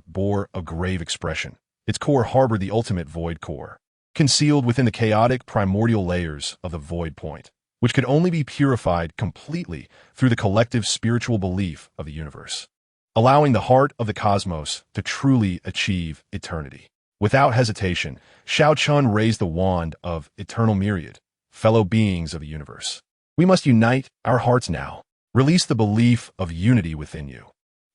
bore a grave expression. Its core harbored the ultimate void core, concealed within the chaotic primordial layers of the void point, which could only be purified completely through the collective spiritual belief of the universe, allowing the heart of the cosmos to truly achieve eternity. Without hesitation, Shao Chun raised the wand of eternal myriad, fellow beings of the universe. We must unite our hearts now. Release the belief of unity within you.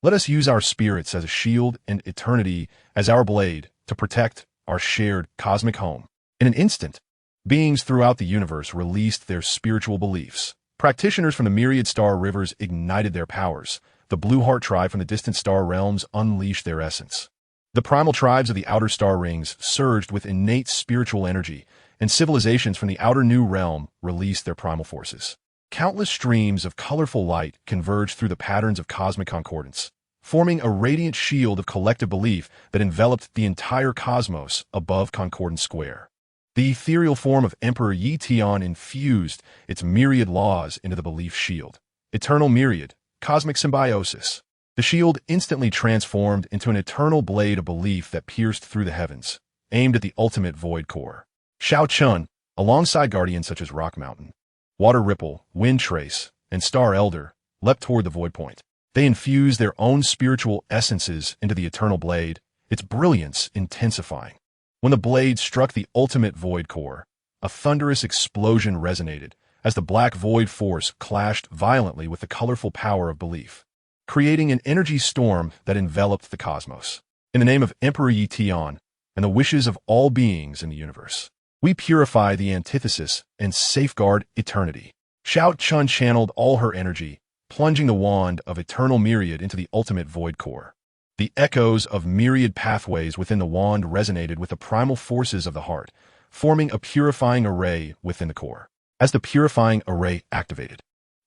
Let us use our spirits as a shield and eternity as our blade to protect our shared cosmic home. In an instant, beings throughout the universe released their spiritual beliefs. Practitioners from the myriad star rivers ignited their powers. The Blue Heart tribe from the distant star realms unleashed their essence. The primal tribes of the outer star rings surged with innate spiritual energy, and civilizations from the outer new realm released their primal forces. Countless streams of colorful light converged through the patterns of cosmic concordance, forming a radiant shield of collective belief that enveloped the entire cosmos above Concordance Square. The ethereal form of Emperor Yi infused its myriad laws into the belief shield. Eternal myriad, cosmic symbiosis. The shield instantly transformed into an eternal blade of belief that pierced through the heavens, aimed at the ultimate void core. Shao Chun, alongside guardians such as Rock Mountain, Water Ripple, Wind Trace, and Star Elder, leapt toward the void point. They infused their own spiritual essences into the eternal blade, its brilliance intensifying. When the blade struck the ultimate void core, a thunderous explosion resonated as the black void force clashed violently with the colorful power of belief, creating an energy storm that enveloped the cosmos. In the name of Emperor Yi and the wishes of all beings in the universe, we purify the antithesis and safeguard eternity. Shao Chun channeled all her energy, plunging the wand of eternal myriad into the ultimate void core. The echoes of myriad pathways within the wand resonated with the primal forces of the heart, forming a purifying array within the core. As the purifying array activated,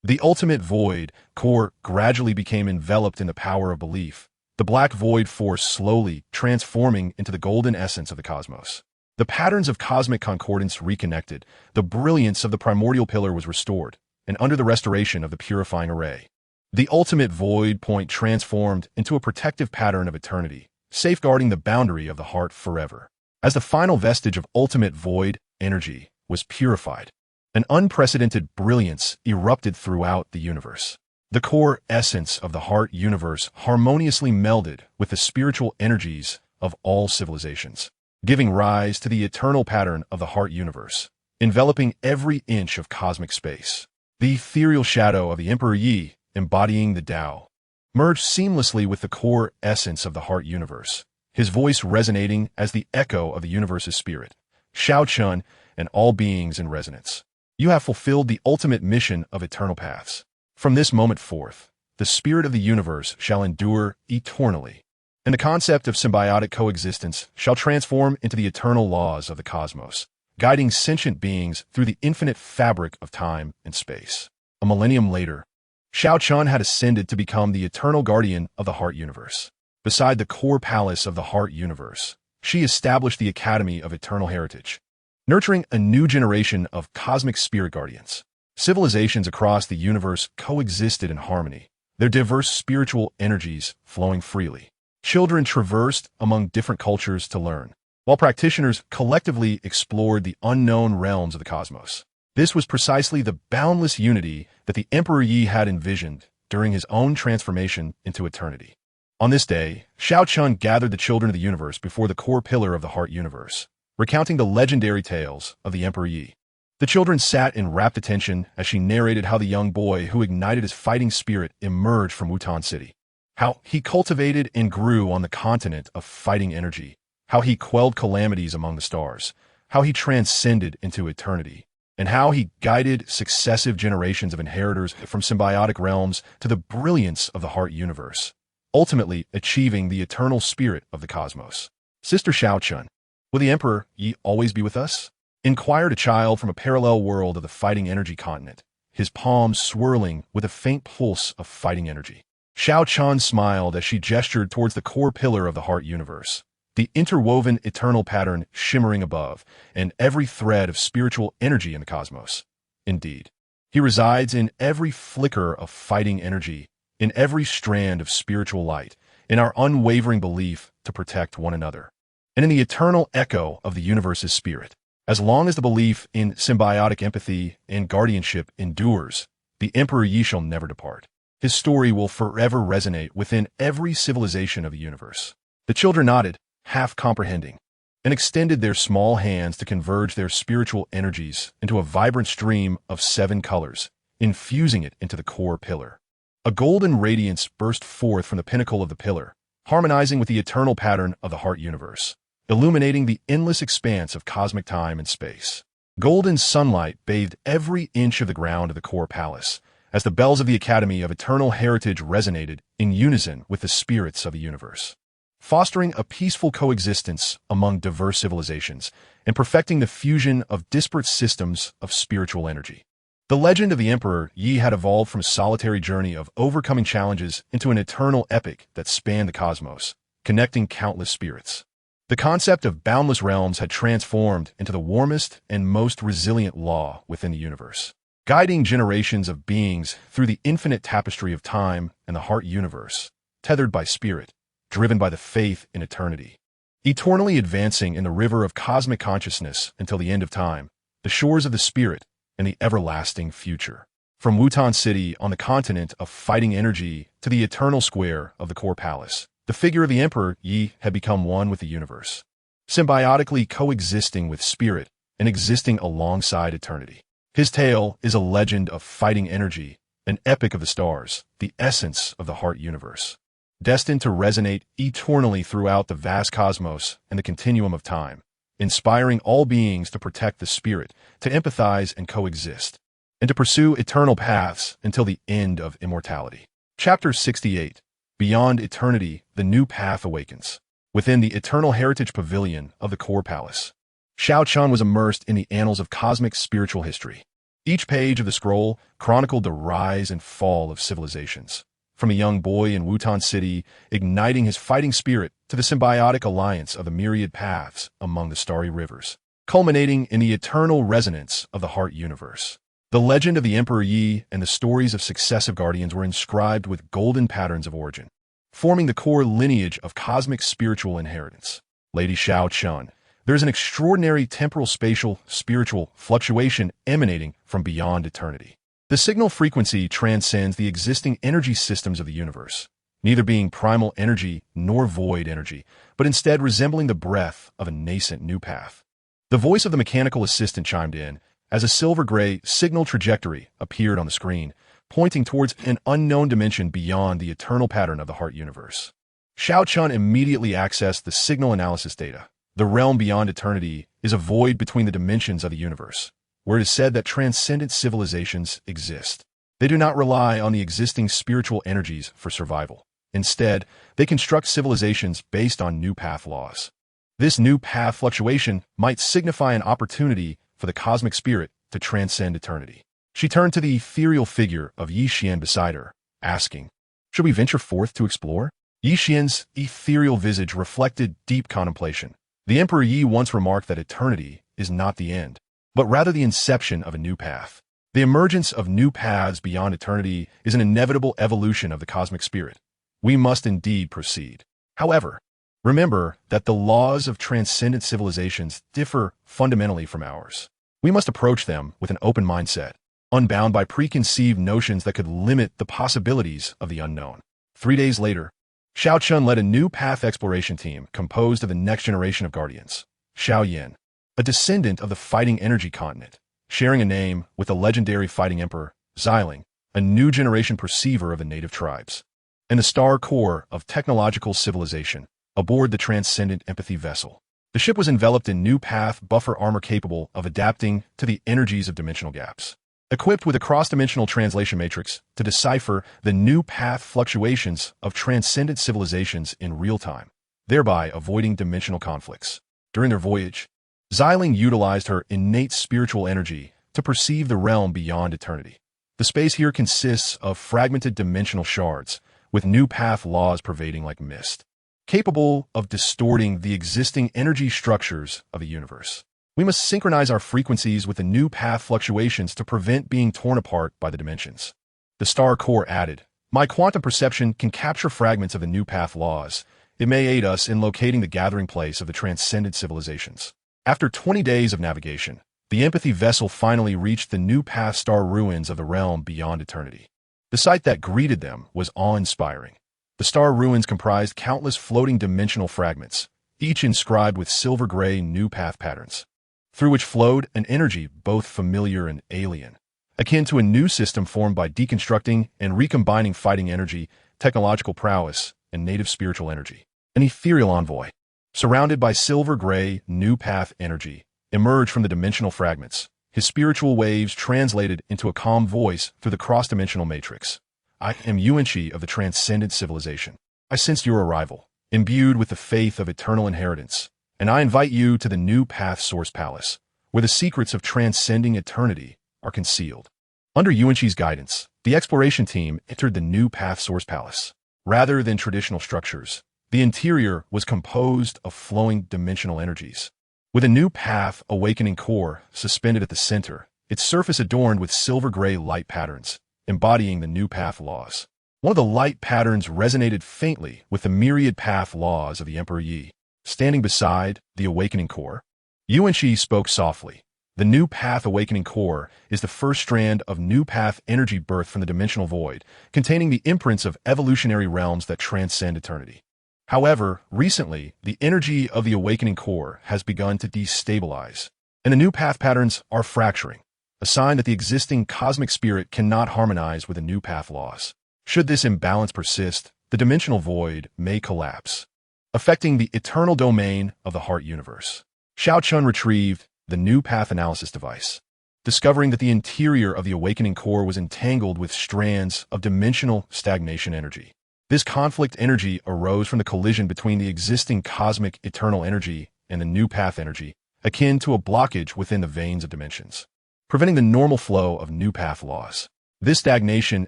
the ultimate void core gradually became enveloped in the power of belief, the black void force slowly transforming into the golden essence of the cosmos. The patterns of cosmic concordance reconnected, the brilliance of the primordial pillar was restored, and under the restoration of the purifying array, the ultimate void point transformed into a protective pattern of eternity, safeguarding the boundary of the heart forever. As the final vestige of ultimate void energy was purified, an unprecedented brilliance erupted throughout the universe. The core essence of the heart universe harmoniously melded with the spiritual energies of all civilizations, giving rise to the eternal pattern of the heart universe, enveloping every inch of cosmic space. The ethereal shadow of the Emperor Yi, embodying the Tao, merged seamlessly with the core essence of the heart universe, his voice resonating as the echo of the universe's spirit. Shao Chun, and all beings in resonance. You have fulfilled the ultimate mission of eternal paths. From this moment forth, the spirit of the universe shall endure eternally, and the concept of symbiotic coexistence shall transform into the eternal laws of the cosmos, guiding sentient beings through the infinite fabric of time and space. A millennium later, Shao Chun had ascended to become the eternal guardian of the Heart Universe. Beside the core palace of the Heart Universe, she established the Academy of Eternal Heritage, nurturing a new generation of cosmic spirit guardians. Civilizations across the universe coexisted in harmony, their diverse spiritual energies flowing freely. Children traversed among different cultures to learn, while practitioners collectively explored the unknown realms of the cosmos. This was precisely the boundless unity that the Emperor Yi had envisioned during his own transformation into eternity. On this day, Shao Chun gathered the children of the universe before the core pillar of the Heart Universe, recounting the legendary tales of the Emperor Yi. The children sat in rapt attention as she narrated how the young boy who ignited his fighting spirit emerged from Wutan City, how he cultivated and grew on the continent of fighting energy, how he quelled calamities among the stars, how he transcended into eternity, and how he guided successive generations of inheritors from symbiotic realms to the brilliance of the Heart Universe, ultimately achieving the eternal spirit of the cosmos. Sister Shao Chun, will the Emperor Yi always be with us? Inquired a child from a parallel world of the fighting energy continent, his palms swirling with a faint pulse of fighting energy. Shao Chun smiled as she gestured towards the core pillar of the Heart Universe, the interwoven eternal pattern shimmering above, and every thread of spiritual energy in the cosmos. Indeed, he resides in every flicker of fighting energy, in every strand of spiritual light, in our unwavering belief to protect one another, and in the eternal echo of the universe's spirit. As long as the belief in symbiotic empathy and guardianship endures, the Emperor Yi shall never depart. His story will forever resonate within every civilization of the universe. The children nodded, half comprehending, and extended their small hands to converge their spiritual energies into a vibrant stream of 7 colors, infusing it into the core pillar. A golden radiance burst forth from the pinnacle of the pillar, harmonizing with the eternal pattern of the Heart Universe, illuminating the endless expanse of cosmic time and space. Golden sunlight bathed every inch of the ground of the core palace, as the bells of the Academy of Eternal Heritage resonated in unison with the spirits of the universe, fostering a peaceful coexistence among diverse civilizations and perfecting the fusion of disparate systems of spiritual energy. The legend of the Emperor Yi had evolved from a solitary journey of overcoming challenges into an eternal epic that spanned the cosmos, connecting countless spirits. The concept of boundless realms had transformed into the warmest and most resilient law within the universe, guiding generations of beings through the infinite tapestry of time and the Heart Universe, tethered by spirit, driven by the faith in eternity. Eternally advancing in the river of cosmic consciousness until the end of time, the shores of the spirit, and the everlasting future. From Wutan City on the continent of fighting energy to the eternal square of the core palace, the figure of the Emperor Yi had become one with the universe, symbiotically coexisting with spirit and existing alongside eternity. His tale is a legend of fighting energy, an epic of the stars, the essence of the Heart Universe, destined to resonate eternally throughout the vast cosmos and the continuum of time, inspiring all beings to protect the spirit, to empathize and coexist, and to pursue eternal paths until the end of immortality. Chapter 68. Beyond eternity, the new path awakens. Within the Eternal Heritage Pavilion of the Core Palace, Shao Chun was immersed in the annals of cosmic spiritual history. Each page of the scroll chronicled the rise and fall of civilizations, from a young boy in Wutan City igniting his fighting spirit to the symbiotic alliance of the myriad paths among the starry rivers, culminating in the eternal resonance of the Heart Universe. The legend of the Emperor Yi and the stories of successive guardians were inscribed with golden patterns of origin, forming the core lineage of cosmic spiritual inheritance. Lady Shao Chun, there is an extraordinary temporal spatial spiritual fluctuation emanating from beyond eternity. The signal frequency transcends the existing energy systems of the universe, neither being primal energy nor void energy, but instead resembling the breath of a nascent new path. The voice of the mechanical assistant chimed in as a silver-gray signal trajectory appeared on the screen, pointing towards an unknown dimension beyond the eternal pattern of the Heart Universe. Shao Chun immediately accessed the signal analysis data, The realm beyond eternity is a void between the dimensions of the universe, where it is said that transcendent civilizations exist. They do not rely on the existing spiritual energies for survival. Instead, they construct civilizations based on new path laws. This new path fluctuation might signify an opportunity for the cosmic spirit to transcend eternity. She turned to the ethereal figure of Yi Xian beside her, asking, "Should we venture forth to explore?" Yi Xian's ethereal visage reflected deep contemplation. The Emperor Yi once remarked that eternity is not the end, but rather the inception of a new path. The emergence of new paths beyond eternity is an inevitable evolution of the cosmic spirit. We must indeed proceed. However, remember that the laws of transcendent civilizations differ fundamentally from ours. We must approach them with an open mindset, unbound by preconceived notions that could limit the possibilities of the unknown. 3 days later, Xiao Chun led a new path exploration team composed of the next generation of guardians. Xiao Yan, a descendant of the fighting energy continent, sharing a name with the legendary fighting emperor, Xiling, a new generation perceiver of the native tribes, and the star core of technological civilization, aboard the transcendent empathy vessel. The ship was enveloped in new path buffer armor capable of adapting to the energies of dimensional gaps, equipped with a cross-dimensional translation matrix to decipher the new path fluctuations of transcendent civilizations in real time, thereby avoiding dimensional conflicts. During their voyage, Xiling utilized her innate spiritual energy to perceive the realm beyond eternity. The space here consists of fragmented dimensional shards, with new path laws pervading like mist, capable of distorting the existing energy structures of the universe. We must synchronize our frequencies with the new path fluctuations to prevent being torn apart by the dimensions. The star core added, "My quantum perception can capture fragments of the new path laws. It may aid us in locating the gathering place of the transcendent civilizations." After 20 days of navigation, the empathy vessel finally reached the new path star ruins of the realm beyond eternity. The sight that greeted them was awe-inspiring. The star ruins comprised countless floating dimensional fragments, each inscribed with silver-gray new path patterns, through which flowed an energy both familiar and alien, akin to a new system formed by deconstructing and recombining fighting energy, technological prowess, and native spiritual energy. An ethereal envoy, surrounded by silver-gray new path energy, emerged from the dimensional fragments, his spiritual waves translated into a calm voice through the cross-dimensional matrix. "I am Yuanqi of the transcendent civilization. I sensed your arrival, imbued with the faith of eternal inheritance, and I invite you to the new path source palace, where the secrets of transcending eternity are concealed." Under Yuanqi's guidance, the exploration team entered the new path source palace. Rather than traditional structures, the interior was composed of flowing dimensional energies. With a new path awakening core suspended at the center, its surface adorned with silver-gray light patterns, embodying the new path laws. One of the light patterns resonated faintly with the myriad path laws of the Emperor Yi. Standing beside the awakening core, Yuanqi spoke softly. "The new path awakening core is the first strand of new path energy birthed from the dimensional void, containing the imprints of evolutionary realms that transcend eternity. However, recently, the energy of the awakening core has begun to destabilize, and the new path patterns are fracturing, a sign that the existing cosmic spirit cannot harmonize with the new path laws. Should this imbalance persist, the dimensional void may collapse, affecting the eternal domain of the heart universe." Xiao Chun retrieved the new path analysis device, discovering that the interior of the awakening core was entangled with strands of dimensional stagnation energy. This conflict energy arose from the collision between the existing cosmic eternal energy and the new path energy, akin to a blockage within the veins of dimensions, preventing the normal flow of new path laws. This stagnation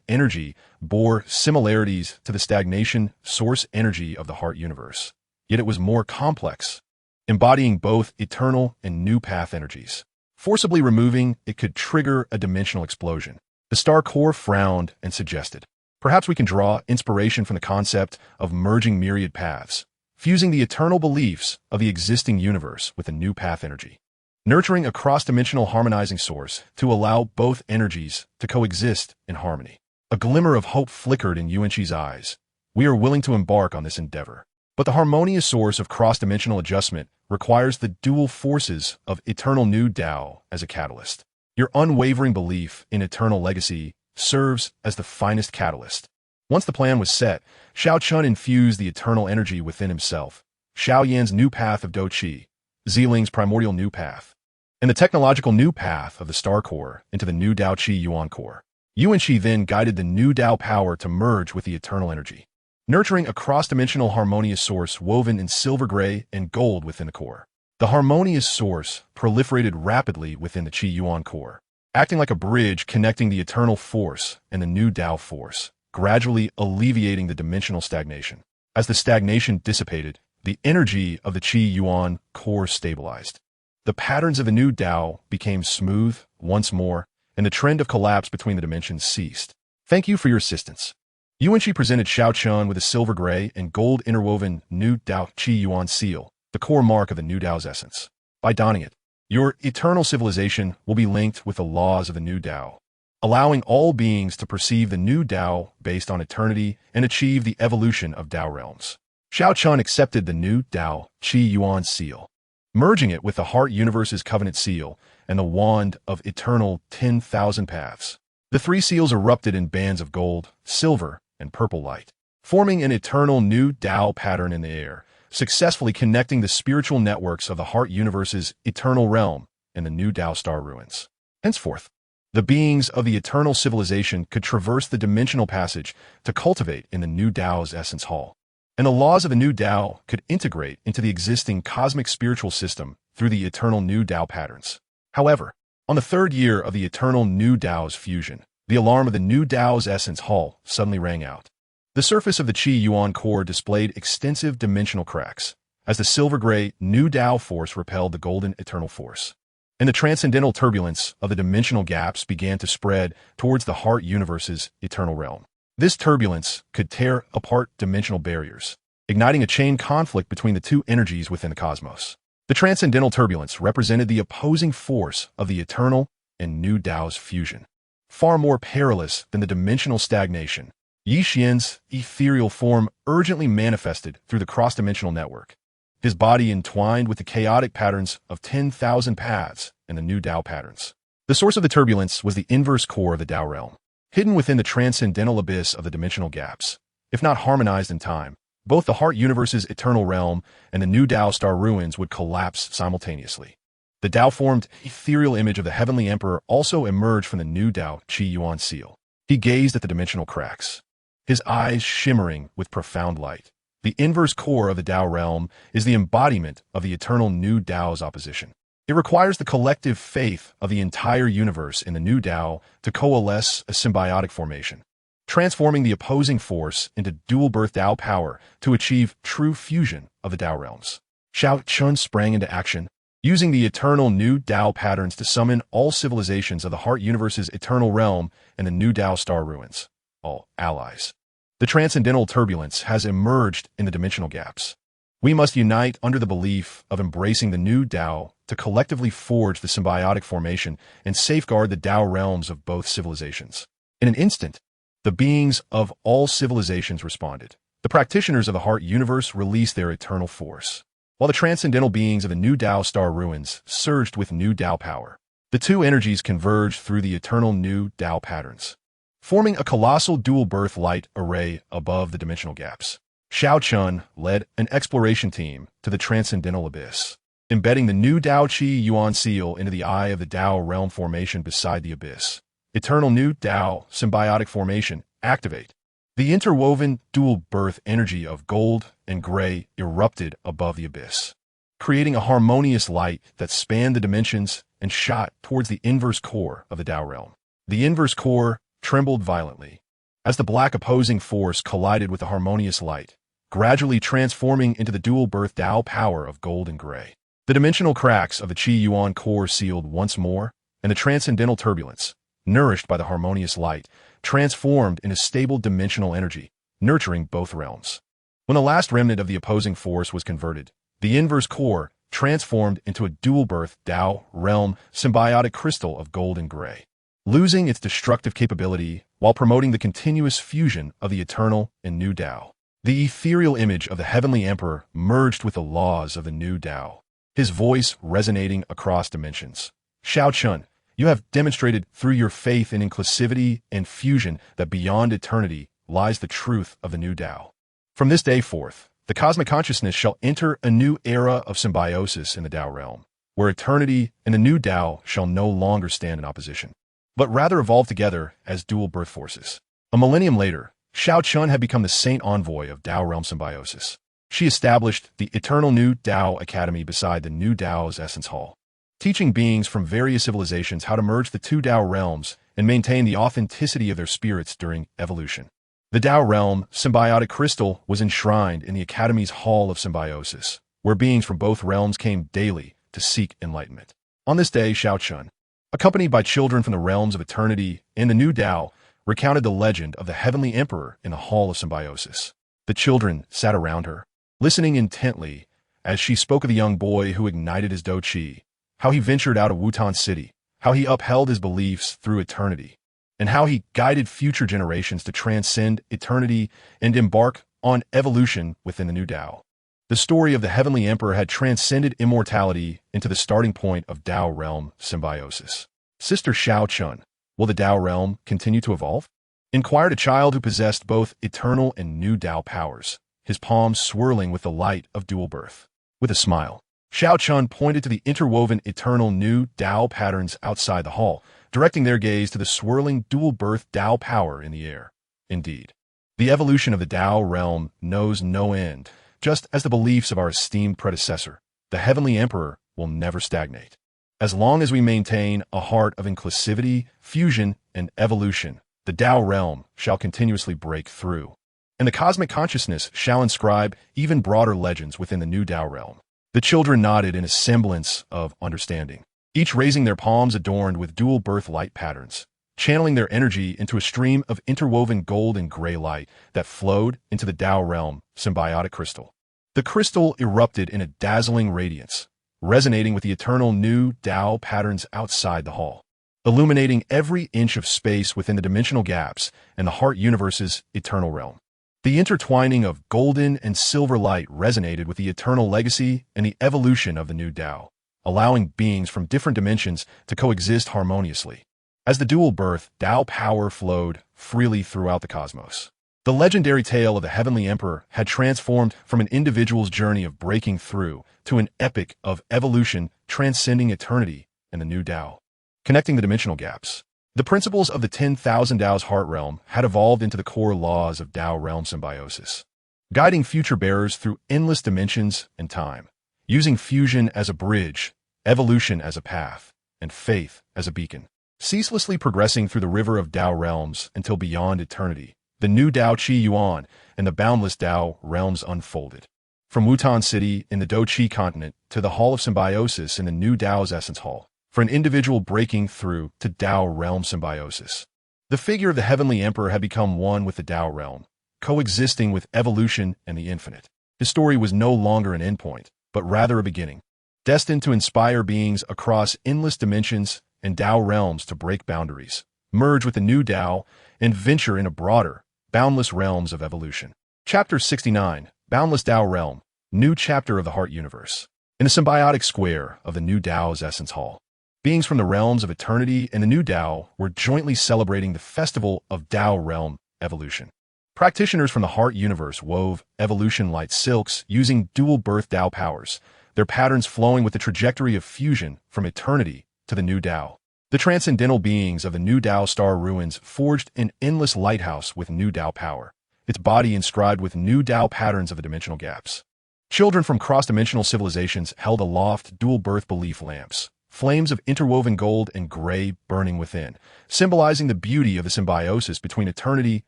energy bore similarities to the stagnation source energy of the heart universe, yet it was more complex, embodying both eternal and new path energies. Forcibly removing it could trigger a dimensional explosion. The star core frowned and suggested, "Perhaps we can draw inspiration from the concept of merging myriad paths, fusing the eternal beliefs of the existing universe with a new path energy, nurturing a cross-dimensional harmonizing source to allow both energies to coexist in harmony." A glimmer of hope flickered in Yuanqi's eyes. "We are willing to embark on this endeavor, but the harmonious source of cross-dimensional adjustment requires the dual forces of eternal new Tao as a catalyst. Your unwavering belief in eternal legacy serves as the finest catalyst." Once the plan was set, Xiao Chun infused the eternal energy within himself. Xiao Yan's new path of Do Qi, Ziling's primordial new path, and the technological new path of the Star Core into the new Dao Qi Yuan Core. Yuan Qi then guided the new Dao power to merge with the eternal energy, nurturing a cross-dimensional harmonious source woven in silver gray and gold within the core. The harmonious source proliferated rapidly within the Qi Yuan core, acting like a bridge connecting the eternal force and the new Dao force, gradually alleviating the dimensional stagnation. As the stagnation dissipated, the energy of the Qi Yuan core stabilized. The patterns of the new Dao became smooth once more, and the trend of collapse between the dimensions ceased. Thank you for your assistance. Yuan Qi presented Xiao Chun with a silver gray and gold interwoven new Dao Qi Yuan seal, the core mark of the new Dao's essence. By donning it, your eternal civilization will be linked with the laws of the new Dao, allowing all beings to perceive the new Dao based on eternity and achieve the evolution of Dao realms. Xiao Chun accepted the new Dao Qi Yuan seal, merging it with the Heart Universe's Covenant seal and the Wand of Eternal 10,000 Paths. The three seals erupted in bands of gold, silver, and purple light, forming an eternal new Dao pattern in the air, successfully connecting the spiritual networks of the Heart Universe's eternal realm and the new Dao star ruins. Henceforth, the beings of the eternal civilization could traverse the dimensional passage to cultivate in the new Dao's essence hall, and the laws of the new Dao could integrate into the existing cosmic spiritual system through the eternal new Dao patterns. However, on the third year of the eternal new Dao's fusion, the alarm of the new Dao's essence hall suddenly rang out. The surface of the Qi Yuan core displayed extensive dimensional cracks, as the silver-gray new Dao force repelled the golden eternal force, and the transcendental turbulence of the dimensional gaps began to spread towards the Heart Universe's eternal realm. This turbulence could tear apart dimensional barriers, igniting a chain conflict between the two energies within the cosmos. The transcendental turbulence represented the opposing force of the eternal and new Dao's fusion. Far more perilous than the dimensional stagnation, Yi Xian's ethereal form urgently manifested through the cross-dimensional network, his body entwined with the chaotic patterns of 10,000 paths and the new Dao patterns. The source of the turbulence was the inverse core of the Dao realm, hidden within the transcendental abyss of the dimensional gaps. If not harmonized in time, both the Heart Universe's eternal realm and the new Dao star ruins would collapse simultaneously. The Dao-formed ethereal image of the Heavenly Emperor also emerged from the new Dao Qi Yuan seal. He gazed at the dimensional cracks, his eyes shimmering with profound light. The inverse core of the Dao realm is the embodiment of the eternal new Dao's opposition. It requires the collective faith of the entire universe in the new Dao to coalesce a symbiotic formation, transforming the opposing force into dual-birth Dao power to achieve true fusion of the Dao realms. Xiao Chun sprang into action, using the eternal new Dao patterns to summon all civilizations of the Heart Universe's eternal realm and the new Dao star ruins, all allies. The transcendental turbulence has emerged in the dimensional gaps. We must unite under the belief of embracing the new Dao to collectively forge the symbiotic formation and safeguard the Dao realms of both civilizations. In an instant, the beings of all civilizations responded. The practitioners of the Heart Universe released their eternal force, while the transcendental beings of the new Dao star ruins surged with new Dao power. The two energies converged through the eternal new Dao patterns, forming a colossal dual-birth light array above the dimensional gaps. Xiao Chun led an exploration team to the transcendental abyss, embedding the new Dao Qi Yuan seal into the eye of the Dao realm formation beside the abyss. Eternal new Dao symbiotic formation, activate. The interwoven dual-birth energy of gold and gray erupted above the abyss, creating a harmonious light that spanned the dimensions and shot towards the inverse core of the Dao realm. The inverse core trembled violently as the black opposing force collided with the harmonious light, gradually transforming into the dual-birth Dao power of gold and gray. The dimensional cracks of the Qi Yuan core sealed once more, and the transcendental turbulence, nourished by the harmonious light, transformed into stable dimensional energy, nurturing both realms. When the last remnant of the opposing force was converted, the inverse core transformed into a dual-birth Dao realm symbiotic crystal of gold and gray, losing its destructive capability while promoting the continuous fusion of the eternal and new Dao. The ethereal image of the Heavenly Emperor merged with the laws of the new Dao, his voice resonating across dimensions. Xiao Chun, you have demonstrated through your faith in inclusivity and fusion that beyond eternity lies the truth of the new Dao. From this day forth, The cosmic consciousness shall enter a new era of symbiosis in the Tao realm, where eternity and the new Tao shall no longer stand in opposition, but rather evolve together as dual birth forces. A millennium later, Xiao Chun had become the saint envoy of Tao realm symbiosis. She established the eternal new Tao Academy beside the new Tao's Essence Hall, teaching beings from various civilizations how to merge the two Tao realms and maintain the authenticity of their spirits during evolution. The Tao realm symbiotic crystal was enshrined in the Academy's Hall of Symbiosis, where beings from both realms came daily to seek enlightenment. On this day, Xiao Chun, accompanied by children from the realms of eternity and the new Tao, recounted the legend of the Heavenly Emperor in the Hall of Symbiosis. The children sat around her, listening intently as she spoke of the young boy who ignited his Do Qi, how he ventured out of Wutan City, how he upheld his beliefs through eternity, and how he guided future generations to transcend eternity and embark on evolution within the new Tao. The story of the Heavenly Emperor had transcended immortality into the starting point of Tao realm symbiosis. Sister Xiao Chun, will the Tao realm continue to evolve? Inquired a child who possessed both eternal and new Tao powers, his palms swirling with the light of dual birth. With a smile, Xiao Chun pointed to the interwoven eternal new Tao patterns outside the hall, directing their gaze to the swirling dual birth Tao power in the air. Indeed, the evolution of the Tao realm knows no end, just as the beliefs of our esteemed predecessor, the Heavenly Emperor, will never stagnate. As long as we maintain a heart of inclusivity, fusion, and evolution, the Tao realm shall continuously break through, and the cosmic consciousness shall inscribe even broader legends within the new Tao realm. The children nodded in a semblance of understanding, each raising their palms adorned with dual birth light patterns, channeling their energy into a stream of interwoven gold and gray light that flowed into the Tao realm symbiotic crystal. The crystal erupted in a dazzling radiance, resonating with the eternal new Tao patterns outside the hall, illuminating every inch of space within the dimensional gaps and the heart universe's eternal realm. The intertwining of golden and silver light resonated with the eternal legacy and the evolution of the new Tao, allowing beings from different dimensions to coexist harmoniously. As the dual birth Tao power flowed freely throughout the cosmos, the legendary tale of the Heavenly Emperor had transformed from an individual's journey of breaking through to an epic of evolution transcending eternity and the new Tao. Connecting the dimensional gaps, the principles of the 10,000 Tao's heart realm had evolved into the core laws of Tao realm symbiosis, guiding future bearers through endless dimensions and time, using fusion as a bridge, evolution as a path, and faith as a beacon. Ceaselessly progressing through the river of Tao realms until beyond eternity, the new Tao Qingyang and the boundless Tao realms unfolded. From Wutan City in the Do Qi continent to the Hall of Symbiosis in the new Tao's Essence Hall, for an individual breaking through to Tao realm symbiosis. The figure of the Heavenly Emperor had become one with the Tao realm, coexisting with evolution and the infinite. His story was no longer an endpoint, but rather a beginning, destined to inspire beings across endless dimensions and Tao realms to break boundaries, merge with the new Tao, and venture into broader, boundless realms of evolution. Chapter 69, Boundless Tao Realm, New Chapter of the Heart Universe. In the symbiotic square of the new Tao's Essence Hall, beings from the realms of eternity and the new Tao were jointly celebrating the festival of Tao realm evolution. Practitioners from the heart universe wove evolution-light silks using dual birth Tao powers, their patterns flowing with the trajectory of fusion from eternity to the new Tao. The transcendental beings of the new Tao star ruins forged an endless lighthouse with new Tao power, its body inscribed with new Tao patterns of the dimensional gaps. Children from cross-dimensional civilizations held aloft dual birth belief lamps, flames of interwoven gold and gray burning within, symbolizing the beauty of the symbiosis between eternity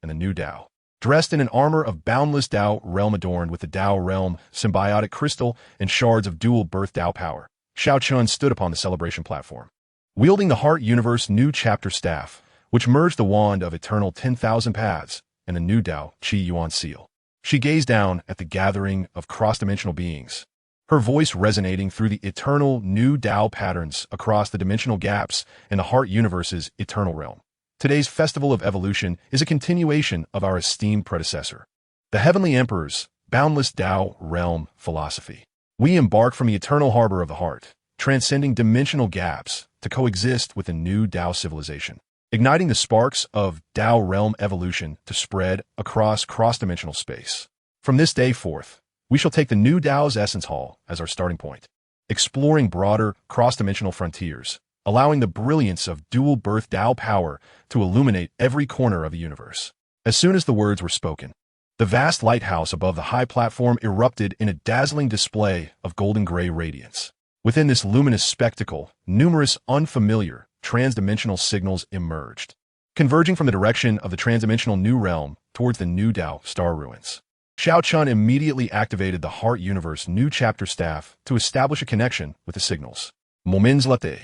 and the new Tao. Dressed in an armor of boundless Tao realm adorned with the Tao realm symbiotic crystal and shards of dual birth Tao power, Xiao Chun stood upon the celebration platform, wielding the Heart Universe New Chapter staff, which merged the wand of eternal 10,000 paths and the new Tao Qingyang seal. She gazed down at the gathering of cross-dimensional beings, her voice resonating through the eternal new Tao patterns across the dimensional gaps in the Heart Universe's eternal realm. Today's Festival of Evolution is a continuation of our esteemed predecessor, the Heavenly Emperor's boundless Tao realm philosophy. We embark from the eternal harbor of the heart, transcending dimensional gaps to coexist with a new Tao civilization, igniting the sparks of Tao realm evolution to spread across cross-dimensional space. From this day forth, We shall take the new Tao's Essence Hall as our starting point, exploring broader, cross-dimensional frontiers, allowing the brilliance of dual-birth Tao power to illuminate every corner of the universe. As soon as the words were spoken, the vast lighthouse above the high platform erupted in a dazzling display of golden-gray radiance. Within this luminous spectacle, numerous unfamiliar, transdimensional signals emerged, converging from the direction of the transdimensional New Realm towards the New Tao star ruins. Xiao Chun immediately activated the Heart Universe New Chapter staff to establish a connection with the signals. Moments later,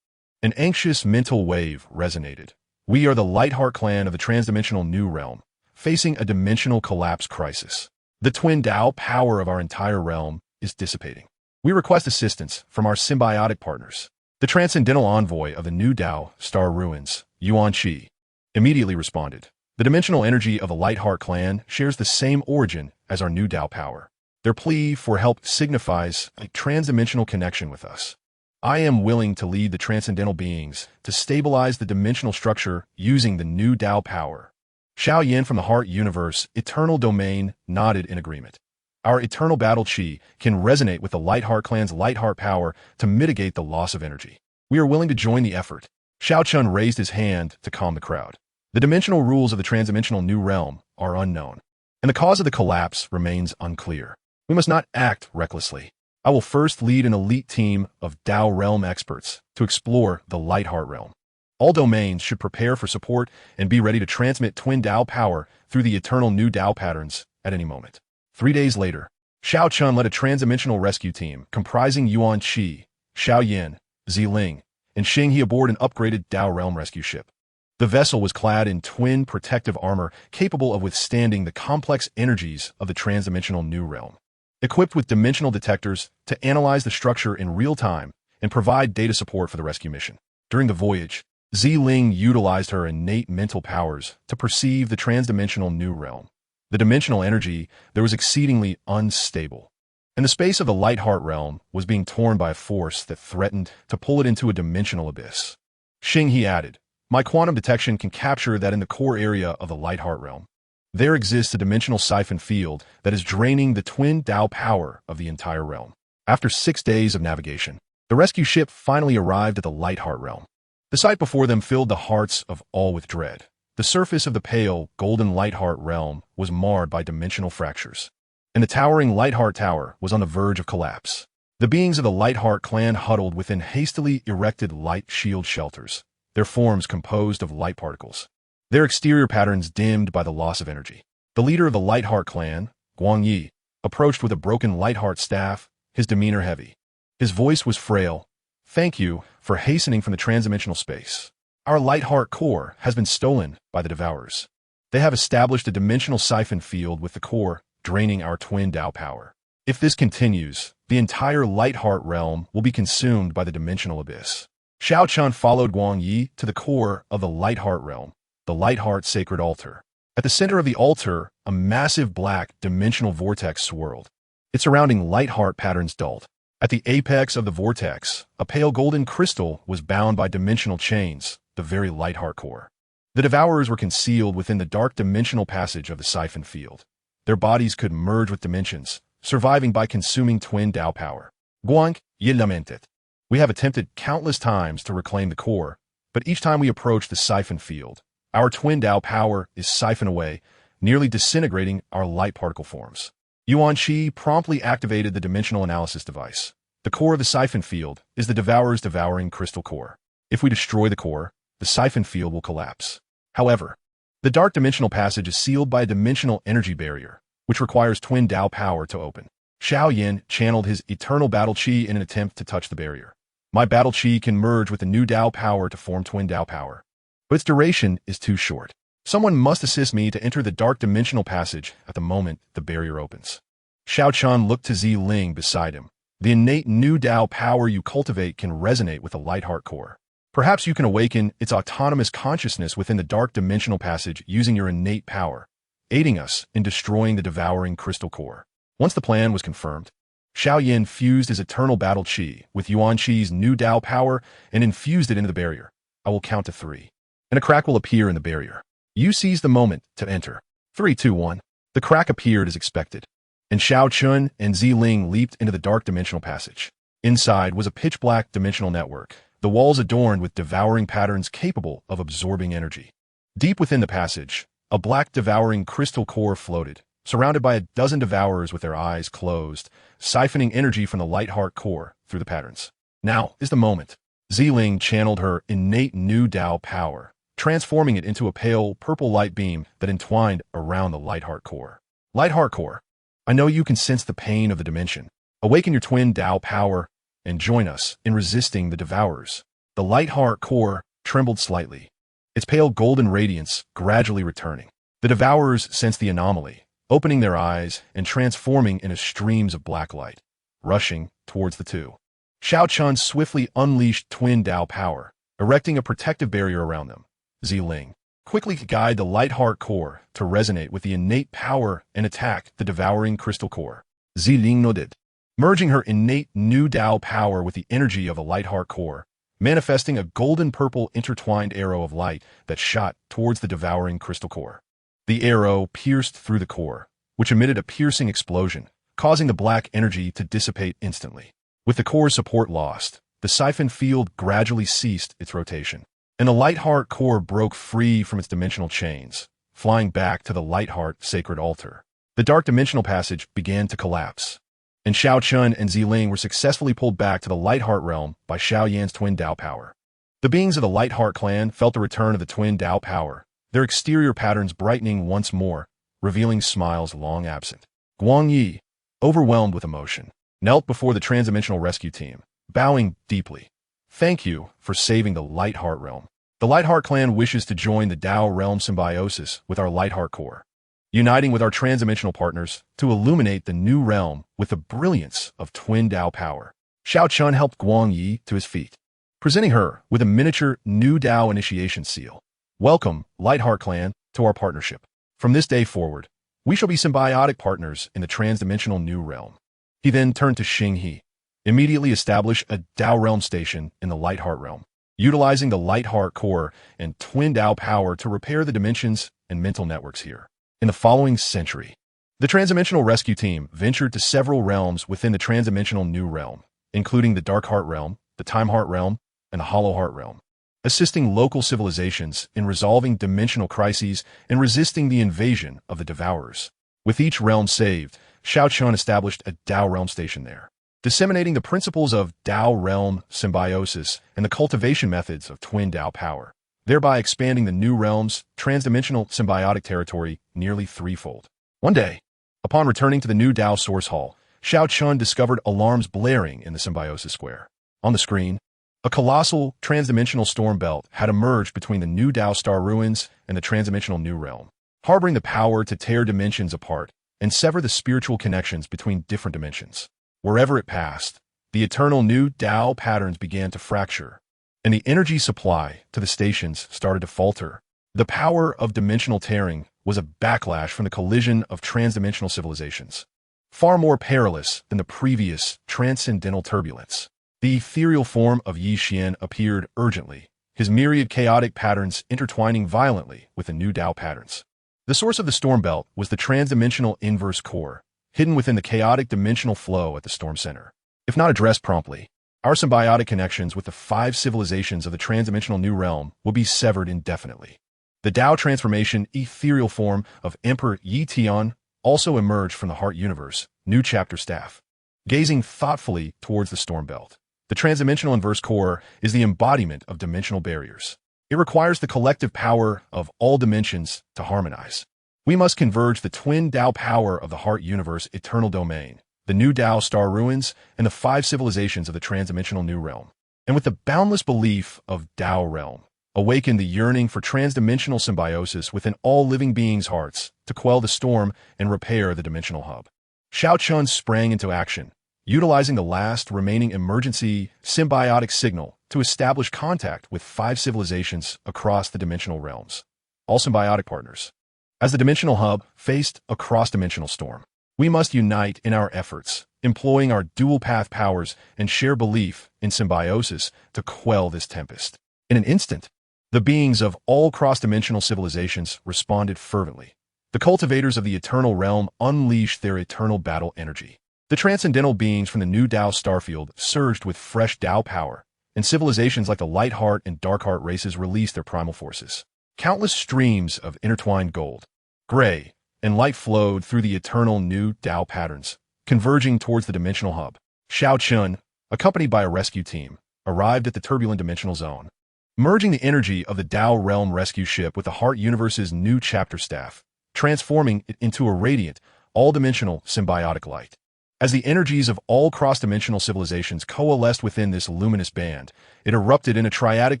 an anxious mental wave resonated. We are the Lightheart clan of the transdimensional New Realm, facing a dimensional collapse crisis. The twin Tao power of our entire realm is dissipating. We request assistance from our symbiotic partners. The transcendental envoy of the New Tao star ruins, Yuan Qi, immediately responded. The dimensional energy of the Lightheart clan shares the same origin as our New Tao power. Their plea for help signifies a transdimensional connection with us. I am willing to lead the transcendental beings to stabilize the dimensional structure using the New Tao power. Xiao Yin from the Heart Universe Eternal Domain nodded in agreement. Our eternal battle chi can resonate with the Lightheart clan's Lightheart power to mitigate the loss of energy. We are willing to join the effort. Xiao Chun raised his hand to calm the crowd. The dimensional rules of the transdimensional New Realm are unknown, and the cause of the collapse remains unclear. We must not act recklessly. I will first lead an elite team of Tao Realm experts to explore the Lightheart realm. All domains should prepare for support and be ready to transmit twin Tao power through the eternal New Tao patterns at any moment. 3 days later, Xiao Chun led a transdimensional rescue team comprising Yuan Qi, Xiao Yin, Ziling, and Xing He aboard an upgraded Tao Realm rescue ship. The vessel was clad in twin protective armor capable of withstanding the complex energies of the transdimensional New Realm. Equipped with dimensional detectors to analyze the structure in real time and provide data support for the rescue mission. During the voyage, Ziling utilized her innate mental powers to perceive the transdimensional New Realm. The dimensional energy there was exceedingly unstable, and the space of the Lightheart realm was being torn by a force that threatened to pull it into a dimensional abyss. Xing He added, my quantum detection can capture that in the core area of the Lightheart realm, there exists a dimensional siphon field that is draining the twin Tao power of the entire realm. After 6 days of navigation, the rescue ship finally arrived at the Lightheart realm. The sight before them filled the hearts of all with dread. The surface of the pale, golden Lightheart realm was marred by dimensional fractures, and the towering Lightheart Tower was on the verge of collapse. The beings of the Lightheart clan huddled within hastily erected light shield shelters, their forms composed of light particles, their exterior patterns dimmed by the loss of energy. The leader of the Lightheart clan, Guang Yi, approached with a broken Lightheart staff, his demeanor heavy. His voice was frail. Thank you for hastening from the transdimensional space. Our Lightheart core has been stolen by the Devourers. They have established a dimensional siphon field with the core, draining our twin Tao power. If this continues, the entire Lightheart realm will be consumed by the dimensional abyss. Xiao Chun followed Guang Yi to the core of the Lightheart realm, the Lightheart Sacred Altar. At the center of the altar, a massive black dimensional vortex swirled, its surrounding Lightheart patterns dulled. At the apex of the vortex, a pale golden crystal was bound by dimensional chains, the very Lightheart core. The Devourers were concealed within the dark dimensional passage of the siphon field. Their bodies could merge with dimensions, surviving by consuming twin Tao power. Guang Yi lamented. We have attempted countless times to reclaim the core, but each time we approach the siphon field, our twin Tao power is siphoned away, nearly disintegrating our light particle forms. Yuan Qi promptly activated the dimensional analysis device. The core of the siphon field is the Devourer's devouring crystal core. If we destroy the core, the siphon field will collapse. However, the dark dimensional passage is sealed by a dimensional energy barrier, which requires twin Tao power to open. Xiao Yin channeled his eternal battle chi in an attempt to touch the barrier. My battle chi can merge with the new Tao power to form twin Tao power, but its duration is too short. Someone must assist me to enter the dark dimensional passage at the moment the barrier opens. Xiao Chun looked to Ziling beside him. The innate new Tao power you cultivate can resonate with the Lightheart core. Perhaps you can awaken its autonomous consciousness within the dark dimensional passage using your innate power, aiding us in destroying the devouring crystal core. Once the plan was confirmed, Xiao Yin fused his eternal battle chi with Yuan Qi's new Tao power and infused it into the barrier. I will count to 3, and a crack will appear in the barrier. You seize the moment to enter. 3, 2, 1. The crack appeared as expected. and Xiao Chun and Ziling leaped into the dark dimensional passage. Inside was a pitch-black dimensional network, the walls adorned with devouring patterns capable of absorbing energy. Deep within the passage, a black devouring crystal core floated, surrounded by a dozen devourers with their eyes closed, siphoning energy from the light heart core through the patterns. Now is the moment. Ziling channeled her innate new Tao power, transforming it into a pale purple light beam that entwined around the light heart core. Light heart core, I know you can sense the pain of the dimension. Awaken your twin Tao power and join us in resisting the devourers. The light heart core trembled slightly, its pale golden radiance gradually returning. The devourers sensed the anomaly, opening their eyes and transforming into streams of black light, rushing towards the two. Xiao Chun swiftly unleashed twin Tao power, erecting a protective barrier around them. Ziling quickly guided the light heart core to resonate with the innate power and attack the devouring crystal core. Ziling nodded, merging her innate new Tao power with the energy of the light heart core, manifesting a golden-purple intertwined arrow of light that shot towards the devouring crystal core. The arrow pierced through the core, which emitted a piercing explosion, causing the black energy to dissipate instantly. With the core's support lost, the siphon field gradually ceased its rotation, and the light heart core broke free from its dimensional chains, flying back to the light heart sacred altar. The dark dimensional passage began to collapse, and Xiao Chun and Ziling were successfully pulled back to the light heart realm by Xiao Yan's twin Tao power. The beings of the light heart clan felt the return of the twin Tao power, their exterior patterns brightening once more, revealing smiles long absent. Guang Yi, overwhelmed with emotion, knelt before the transdimensional rescue team, bowing deeply. Thank you for saving the Light Heart realm. The Light Heart clan wishes to join the Tao realm symbiosis with our Light Heart core, uniting with our transdimensional partners to illuminate the new realm with the brilliance of twin Tao power. Xiao Chun helped Guang Yi to his feet, presenting her with a miniature new Tao initiation seal. Welcome, Light Heart clan, to our partnership. From this day forward, we shall be symbiotic partners in the transdimensional new realm. He then turned to Qingyang, immediately establish a Tao realm station in the Light Heart realm, utilizing the Light Heart core and twin Tao power to repair the dimensions and mental networks here. In the following century, the transdimensional rescue team ventured to several realms within the transdimensional new realm, including the Dark Heart realm, the Time Heart realm, and the Hollow Heart realm, assisting local civilizations in resolving dimensional crises and resisting the invasion of the Devourers. With each realm saved, Xiao Chun established a Tao realm station there, disseminating the principles of Tao realm symbiosis and the cultivation methods of twin Tao power, thereby expanding the new realm's transdimensional symbiotic territory nearly threefold. One day, upon returning to the new Tao source hall, Xiao Chun discovered alarms blaring in the symbiosis square. On the screen, a colossal transdimensional storm belt had emerged between the new Tao star ruins and the transdimensional new realm, harboring the power to tear dimensions apart and sever the spiritual connections between different dimensions. Wherever it passed, the eternal new Tao patterns began to fracture, and the energy supply to the stations started to falter. The power of dimensional tearing was a backlash from the collision of transdimensional civilizations, far more perilous than the previous transcendental turbulence. The ethereal form of Yi Xian appeared urgently, his myriad chaotic patterns intertwining violently with the new Tao patterns. The source of the storm belt was the transdimensional inverse core, hidden within the chaotic dimensional flow at the storm center. If not addressed promptly, our symbiotic connections with the 5 civilizations of the transdimensional new realm will be severed indefinitely. The Tao transformation ethereal form of Emperor Yi Tian also emerged from the Heart Universe, new chapter staff, gazing thoughtfully towards the storm belt. The transdimensional inverse core is the embodiment of dimensional barriers. It requires the collective power of all dimensions to harmonize. We must converge the twin Tao power of the Heart Universe eternal domain, the new Tao star ruins, and the 5 civilizations of the transdimensional new realm. And with the boundless belief of Tao realm, awaken the yearning for transdimensional symbiosis within all living beings' hearts to quell the storm and repair the dimensional hub. Xiao Chun sprang into action, utilizing the last remaining emergency symbiotic signal to establish contact with 5 civilizations across the dimensional realms, all symbiotic partners. As the dimensional hub faced a cross-dimensional storm, we must unite in our efforts, employing our dual-path powers and share belief in symbiosis to quell this tempest. In an instant, the beings of all cross-dimensional civilizations responded fervently, The cultivators of the eternal realm unleashed their eternal battle energy. The transcendental beings from the new Tao starfield surged with fresh Tao power, and civilizations like the light heart and dark heart races released their primal forces. Countless streams of intertwined gold, gray, and light flowed through the eternal new Tao patterns, converging towards the dimensional hub. Xiao Chun, accompanied by a rescue team, arrived at the turbulent dimensional zone, merging the energy of the Tao realm rescue ship with the Heart Universe's new chapter staff, transforming it into a radiant, all-dimensional symbiotic light. As the energies of all cross-dimensional civilizations coalesced within this luminous band, it erupted in a triadic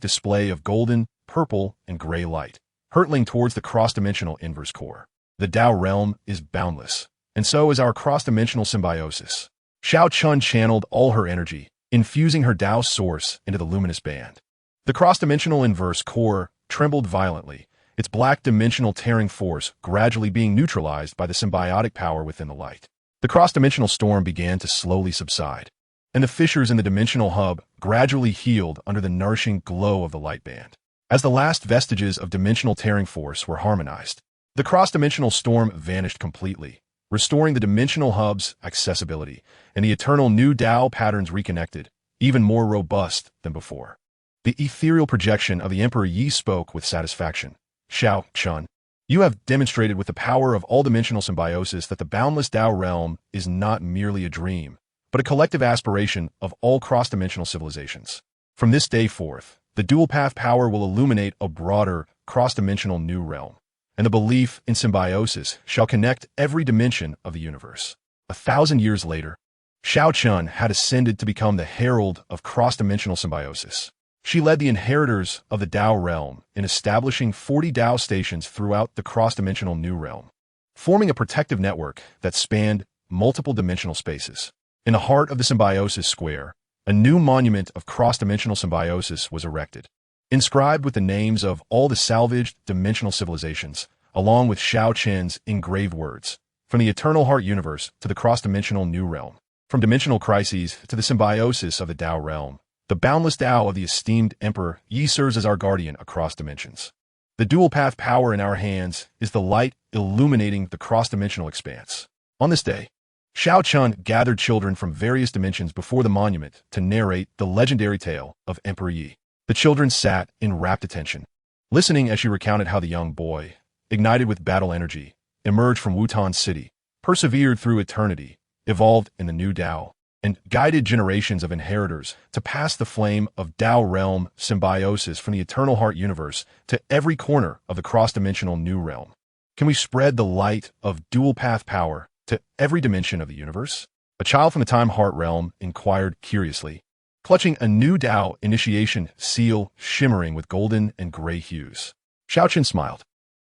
display of golden, purple, and gray light, hurtling towards the cross-dimensional inverse core. The Tao realm is boundless, and so is our cross-dimensional symbiosis. Xiao Chun channeled all her energy, infusing her Tao source into the luminous band. The cross-dimensional inverse core trembled violently, its black dimensional tearing force gradually being neutralized by the symbiotic power within the light. The cross-dimensional storm began to slowly subside, and the fissures in the dimensional hub gradually healed under the nourishing glow of the light band. As the last vestiges of dimensional tearing force were harmonized, the cross-dimensional storm vanished completely, restoring the dimensional hub's accessibility, and the eternal new Tao patterns reconnected, even more robust than before. The ethereal projection of the Emperor Yi spoke with satisfaction. Xiao Chun, you have demonstrated with the power of all-dimensional symbiosis that the boundless Tao realm is not merely a dream, but a collective aspiration of all cross-dimensional civilizations. From this day forth, the dual-path power will illuminate a broader, cross-dimensional new realm, and the belief in symbiosis shall connect every dimension of the universe. 1,000 years later, Xiao Chun had ascended to become the herald of cross-dimensional symbiosis. She led the inheritors of the Tao realm in establishing 40 Tao stations throughout the cross-dimensional new realm, forming a protective network that spanned multiple dimensional spaces. In the heart of the symbiosis square, a new monument of cross-dimensional symbiosis was erected, inscribed with the names of all the salvaged dimensional civilizations, along with Xiao Chen's engraved words, from the eternal heart universe to the cross-dimensional new realm, from dimensional crises to the symbiosis of the Tao realm. The boundless Tao of the esteemed Emperor Yi serves as our guardian across dimensions. The dual-path power in our hands is the light illuminating the cross-dimensional expanse. On this day, Xiao Chun gathered children from various dimensions before the monument to narrate the legendary tale of Emperor Yi. The children sat in rapt attention, listening as she recounted how the young boy, ignited with battle energy, emerged from Wutan City, persevered through eternity, evolved in the new Tao, and guided generations of inheritors to pass the flame of Tao realm symbiosis from the eternal heart universe to every corner of the cross-dimensional new realm. Can we spread the light of dual-path power to every dimension of the universe? A child from the time heart realm inquired curiously, clutching a new Tao initiation seal shimmering with golden and gray hues. Xiao Chen smiled,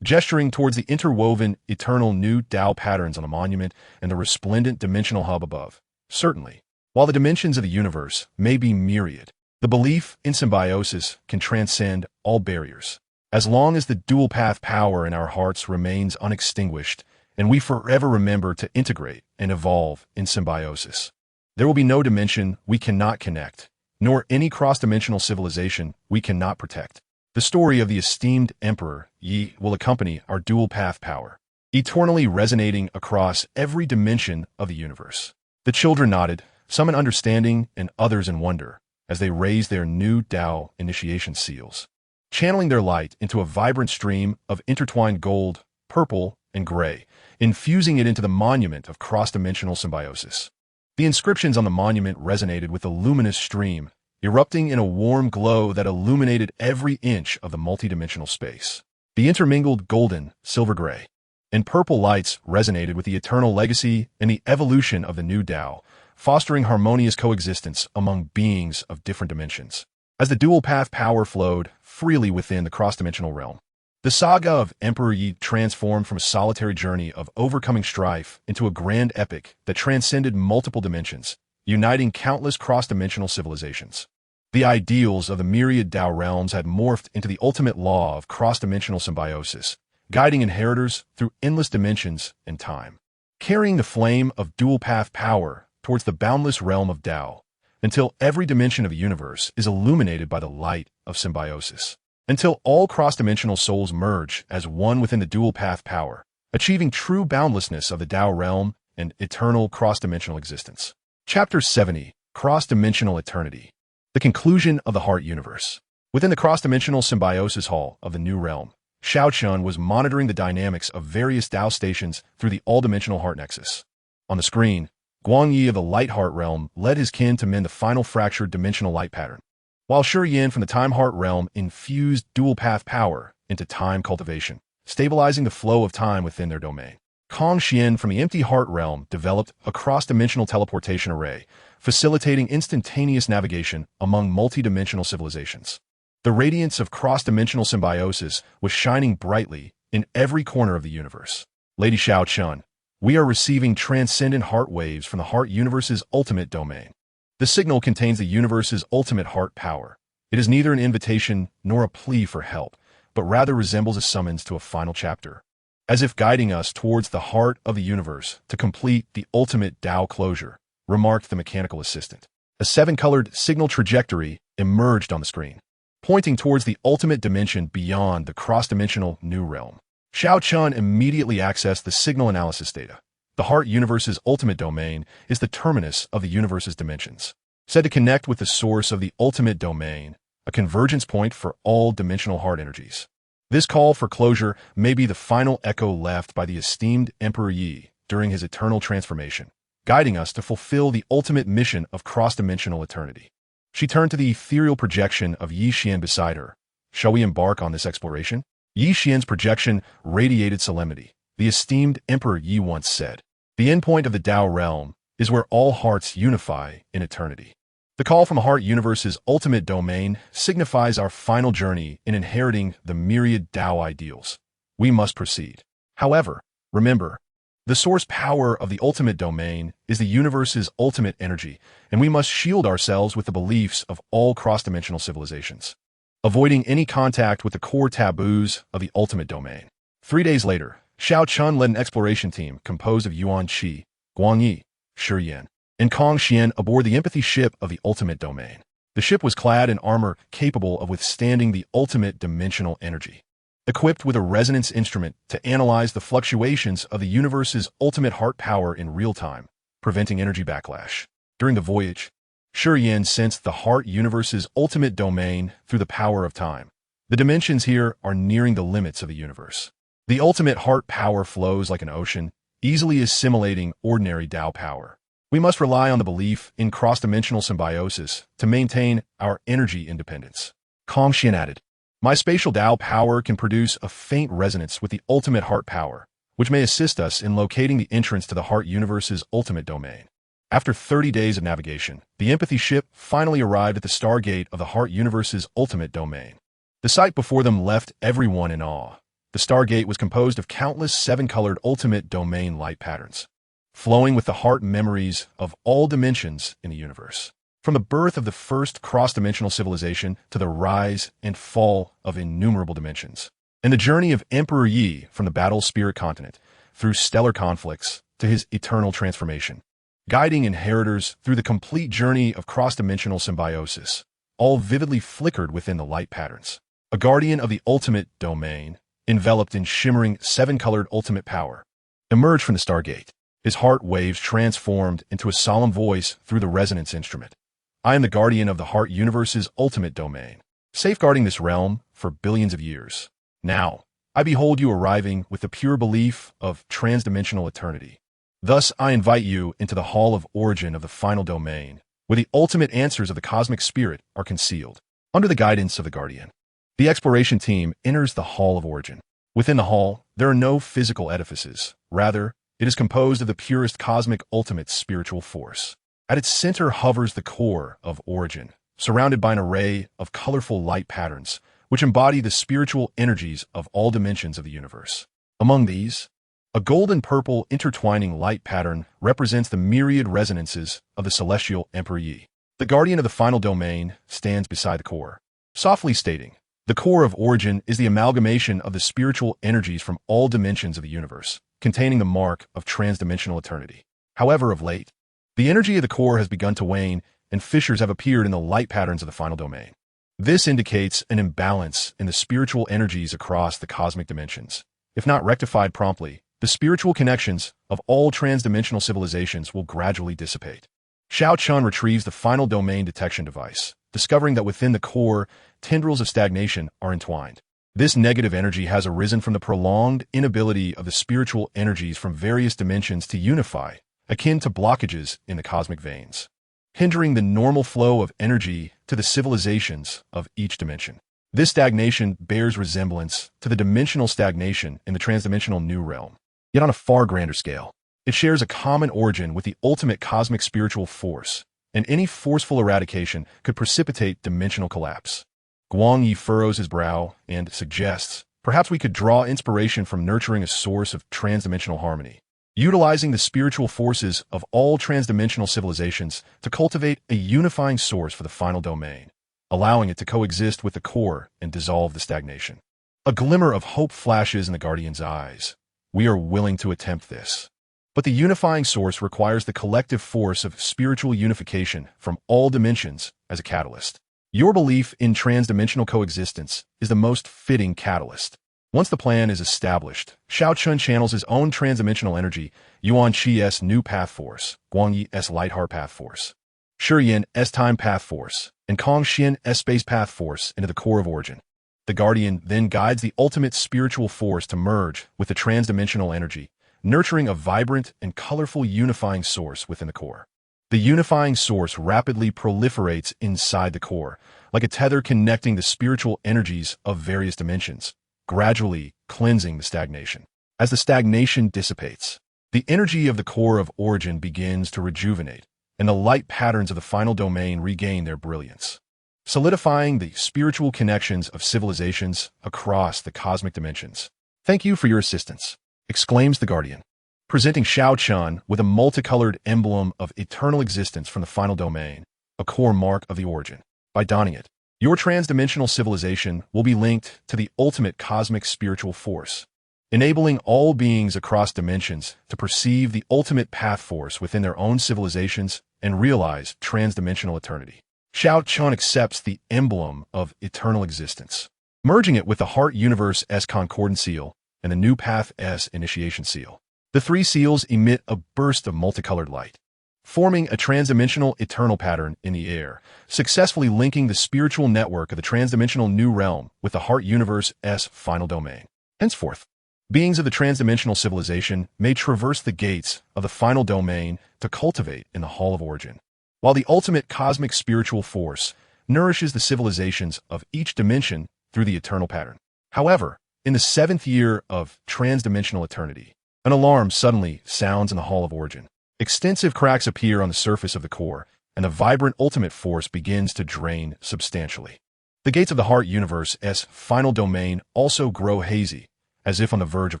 gesturing towards the interwoven eternal new Tao patterns on the monument and the resplendent dimensional hub above. Certainly, while the dimensions of the universe may be myriad, the belief in symbiosis can transcend all barriers. As long as the dual-path power in our hearts remains unextinguished, and we forever remember to integrate and evolve in symbiosis, there will be no dimension we cannot connect, nor any cross-dimensional civilization we cannot protect. The story of the esteemed Emperor Yi will accompany our dual-path power, eternally resonating across every dimension of the universe. The children nodded, some in understanding and others in wonder, as they raised their new Tao initiation seals, channeling their light into a vibrant stream of intertwined gold, purple, and gray, infusing it into the monument of cross-dimensional symbiosis. The inscriptions on the monument resonated with the luminous stream, erupting in a warm glow that illuminated every inch of the multidimensional space. The intermingled golden, silver-gray, and purple lights resonated with the eternal legacy and the evolution of the new Tao, fostering harmonious coexistence among beings of different dimensions. As the dual-path power flowed freely within the cross-dimensional realm, the saga of Emperor Yi transformed from a solitary journey of overcoming strife into a grand epic that transcended multiple dimensions, uniting countless cross-dimensional civilizations. The ideals of the myriad Tao realms had morphed into the ultimate law of cross-dimensional symbiosis, guiding inheritors through endless dimensions and time, carrying the flame of dual-path power towards the boundless realm of Tao, until every dimension of the universe is illuminated by the light of symbiosis. Until all cross-dimensional souls merge as one within the dual-path power, achieving true boundlessness of the Tao realm and eternal cross-dimensional existence. Chapter 70, Cross-Dimensional Eternity. The conclusion of the heart universe. Within the cross-dimensional symbiosis hall of the New Realm, Xiao Chun was monitoring the dynamics of various Tao stations through the all-dimensional heart nexus. On the screen, Guangyi of the light heart realm led his kin to mend the final fractured dimensional light pattern, while Shiyin from the time heart realm infused dual-path power into time cultivation, stabilizing the flow of time within their domain. Kong Xian from the empty heart realm developed a cross-dimensional teleportation array, facilitating instantaneous navigation among multi-dimensional civilizations. The radiance of cross-dimensional symbiosis was shining brightly in every corner of the universe. Lady Xiao Chun, we are receiving transcendent heart waves from the heart universe's ultimate domain. The signal contains the universe's ultimate heart power. It is neither an invitation nor a plea for help, but rather resembles a summons to a final chapter, as if guiding us towards the heart of the universe to complete the ultimate Tao closure, remarked the mechanical assistant. A seven-colored signal trajectory emerged on the screen, pointing towards the ultimate dimension beyond the cross-dimensional New Realm. Xiao Chun immediately accessed the signal analysis data. The heart universe's ultimate domain is the terminus of the universe's dimensions, said to connect with the source of the ultimate domain, a convergence point for all dimensional heart energies. This call for closure may be the final echo left by the esteemed Emperor Yi during his eternal transformation, guiding us to fulfill the ultimate mission of cross-dimensional eternity. She turned to the ethereal projection of Yi Xian beside her. Shall we embark on this exploration? Yi Xian's projection radiated solemnity. The esteemed Emperor Yi once said, "The endpoint of the Tao realm is where all hearts unify in eternity." The call from the heart universe's ultimate domain signifies our final journey in inheriting the myriad Tao ideals. We must proceed. However, remember, the source power of the ultimate domain is the universe's ultimate energy, and we must shield ourselves with the beliefs of all cross-dimensional civilizations, avoiding any contact with the core taboos of the ultimate domain. 3 days later, Xiao Chun led an exploration team composed of Yuan Qi, Guangyi, Shiyin, and Kong Xian aboard the empathy ship of the ultimate domain. The ship was clad in armor capable of withstanding the ultimate dimensional energy, equipped with a resonance instrument to analyze the fluctuations of the universe's ultimate heart power in real time, preventing energy backlash. During the voyage, Shiyin sensed the heart universe's ultimate domain through the power of time. The dimensions here are nearing the limits of the universe. The ultimate heart power flows like an ocean, easily assimilating ordinary Tao power. We must rely on the belief in cross-dimensional symbiosis to maintain our energy independence. Kong Xian added, "My spatial Tao power can produce a faint resonance with the ultimate heart power, which may assist us in locating the entrance to the heart universe's ultimate domain." After 30 days of navigation, the empathy ship finally arrived at the stargate of the heart universe's ultimate domain. The sight before them left everyone in awe. The stargate was composed of countless seven-colored ultimate domain light patterns, flowing with the heart memories of all dimensions in the universe. From the birth of the first cross-dimensional civilization to the rise and fall of innumerable dimensions, and the journey of Emperor Yi from the battle spirit continent through stellar conflicts to his eternal transformation, guiding inheritors through the complete journey of cross-dimensional symbiosis, all vividly flickered within the light patterns. A guardian of the ultimate domain, enveloped in shimmering seven-colored ultimate power, emerged from the stargate. His heart waves transformed into a solemn voice through the resonance instrument. "I am the guardian of the heart universe's ultimate domain, safeguarding this realm for billions of years. Now, I behold you arriving with the pure belief of transdimensional eternity. Thus, I invite you into the hall of origin of the final domain, where the ultimate answers of the cosmic spirit are concealed. Under the guidance of the guardian, the exploration team enters the hall of origin. Within the hall, there are no physical edifices. Rather, it is composed of the purest cosmic ultimate spiritual force. At its center hovers the core of origin, surrounded by an array of colorful light patterns, which embody the spiritual energies of all dimensions of the universe. Among these, a golden-purple intertwining light pattern represents the myriad resonances of the celestial Emperor Yi. The guardian of the final domain stands beside the core, softly stating, "The core of origin is the amalgamation of the spiritual energies from all dimensions of the universe, containing the mark of transdimensional eternity." However, of late, the energy of the core has begun to wane, and fissures have appeared in the light patterns of the final domain. This indicates an imbalance in the spiritual energies across the cosmic dimensions. If not rectified promptly, the spiritual connections of all transdimensional civilizations will gradually dissipate. Xiao Chun retrieves the final domain detection device, discovering that within the core, tendrils of stagnation are entwined. This negative energy has arisen from the prolonged inability of the spiritual energies from various dimensions to unify, akin to blockages in the cosmic veins, hindering the normal flow of energy to the civilizations of each dimension. This stagnation bears resemblance to the dimensional stagnation in the transdimensional New Realm, yet on a far grander scale. It shares a common origin with the ultimate cosmic spiritual force, and any forceful eradication could precipitate dimensional collapse. Guang Yi furrows his brow and suggests, perhaps we could draw inspiration from nurturing a source of transdimensional harmony, utilizing the spiritual forces of all transdimensional civilizations to cultivate a unifying source for the final domain, allowing it to coexist with the core and dissolve the stagnation. A glimmer of hope flashes in the Guardian's eyes. We are willing to attempt this. But the unifying source requires the collective force of spiritual unification from all dimensions as a catalyst. Your belief in transdimensional coexistence is the most fitting catalyst. Once the plan is established, Xiao Chun channels his own transdimensional energy, Yuan Qi's new path force, Guang Yi's light heart path force, Shi Yan's time path force, and Kong Xian's space path force into the core of origin. The Guardian then guides the ultimate spiritual force to merge with the transdimensional energy, nurturing a vibrant and colorful unifying source within the core. The unifying source rapidly proliferates inside the core, like a tether connecting the spiritual energies of various dimensions, gradually cleansing the stagnation. As the stagnation dissipates, the energy of the core of origin begins to rejuvenate, and the light patterns of the final domain regain their brilliance, solidifying the spiritual connections of civilizations across the cosmic dimensions. Thank you for your assistance, exclaims the Guardian, presenting Xiao Chun with a multicolored emblem of eternal existence from the final domain, a core mark of the origin. By donning it, your transdimensional civilization will be linked to the ultimate cosmic spiritual force, enabling all beings across dimensions to perceive the ultimate path force within their own civilizations and realize transdimensional eternity. Xiao Chun accepts the emblem of eternal existence, merging it with the Heart Universe-S Concordant Seal and the New Path-S Initiation Seal. The three seals emit a burst of multicolored light, forming a transdimensional eternal pattern in the air, successfully linking the spiritual network of the transdimensional New Realm with the Heart Universe-S final domain. Henceforth, beings of the transdimensional civilization may traverse the gates of the final domain to cultivate in the Hall of Origin, while the ultimate cosmic spiritual force nourishes the civilizations of each dimension through the eternal pattern. However, in the 7th year of transdimensional eternity, an alarm suddenly sounds in the Hall of Origin. Extensive cracks appear on the surface of the core, and the vibrant ultimate force begins to drain substantially. The gates of the Heart Universe-S final domain also grow hazy, as if on the verge of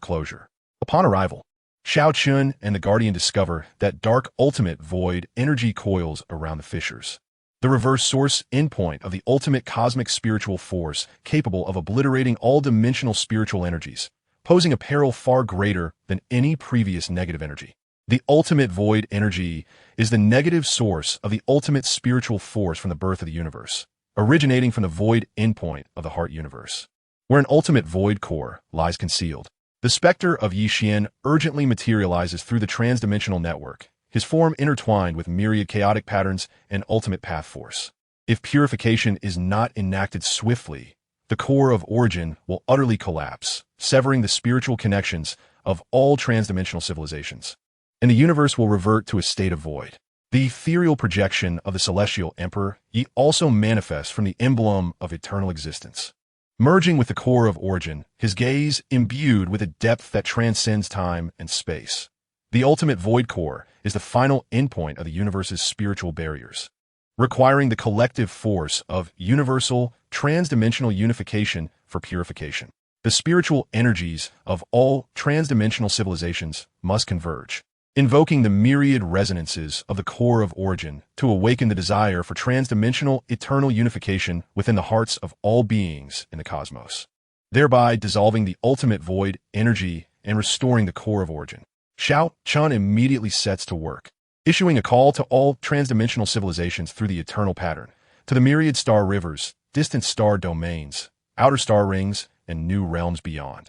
closure. Upon arrival, Xiao Chun and the Guardian discover that dark ultimate void energy coils around the fissures, the reverse source endpoint of the ultimate cosmic spiritual force capable of obliterating all dimensional spiritual energies, posing a peril far greater than any previous negative energy. The ultimate void energy is the negative source of the ultimate spiritual force from the birth of the universe, originating from the void endpoint of the Heart Universe, where an ultimate void core lies concealed. The specter of Yi Xian urgently materializes through the transdimensional network, his form intertwined with myriad chaotic patterns and ultimate path force. If purification is not enacted swiftly, the core of origin will utterly collapse, severing the spiritual connections of all transdimensional civilizations, and the universe will revert to a state of void. The ethereal projection of the celestial emperor Yi also manifests from the emblem of eternal existence. Merging with the core of origin, his gaze imbued with a depth that transcends time and space. The ultimate void core is the final endpoint of the universe's spiritual barriers, requiring the collective force of universal, transdimensional unification for purification. The spiritual energies of all transdimensional civilizations must converge, invoking the myriad resonances of the core of origin to awaken the desire for transdimensional eternal unification within the hearts of all beings in the cosmos, thereby dissolving the ultimate void energy and restoring the core of origin. Xiao Chun immediately sets to work, issuing a call to all transdimensional civilizations through the eternal pattern, to the myriad star rivers, distant star domains, outer star rings, and new realms beyond.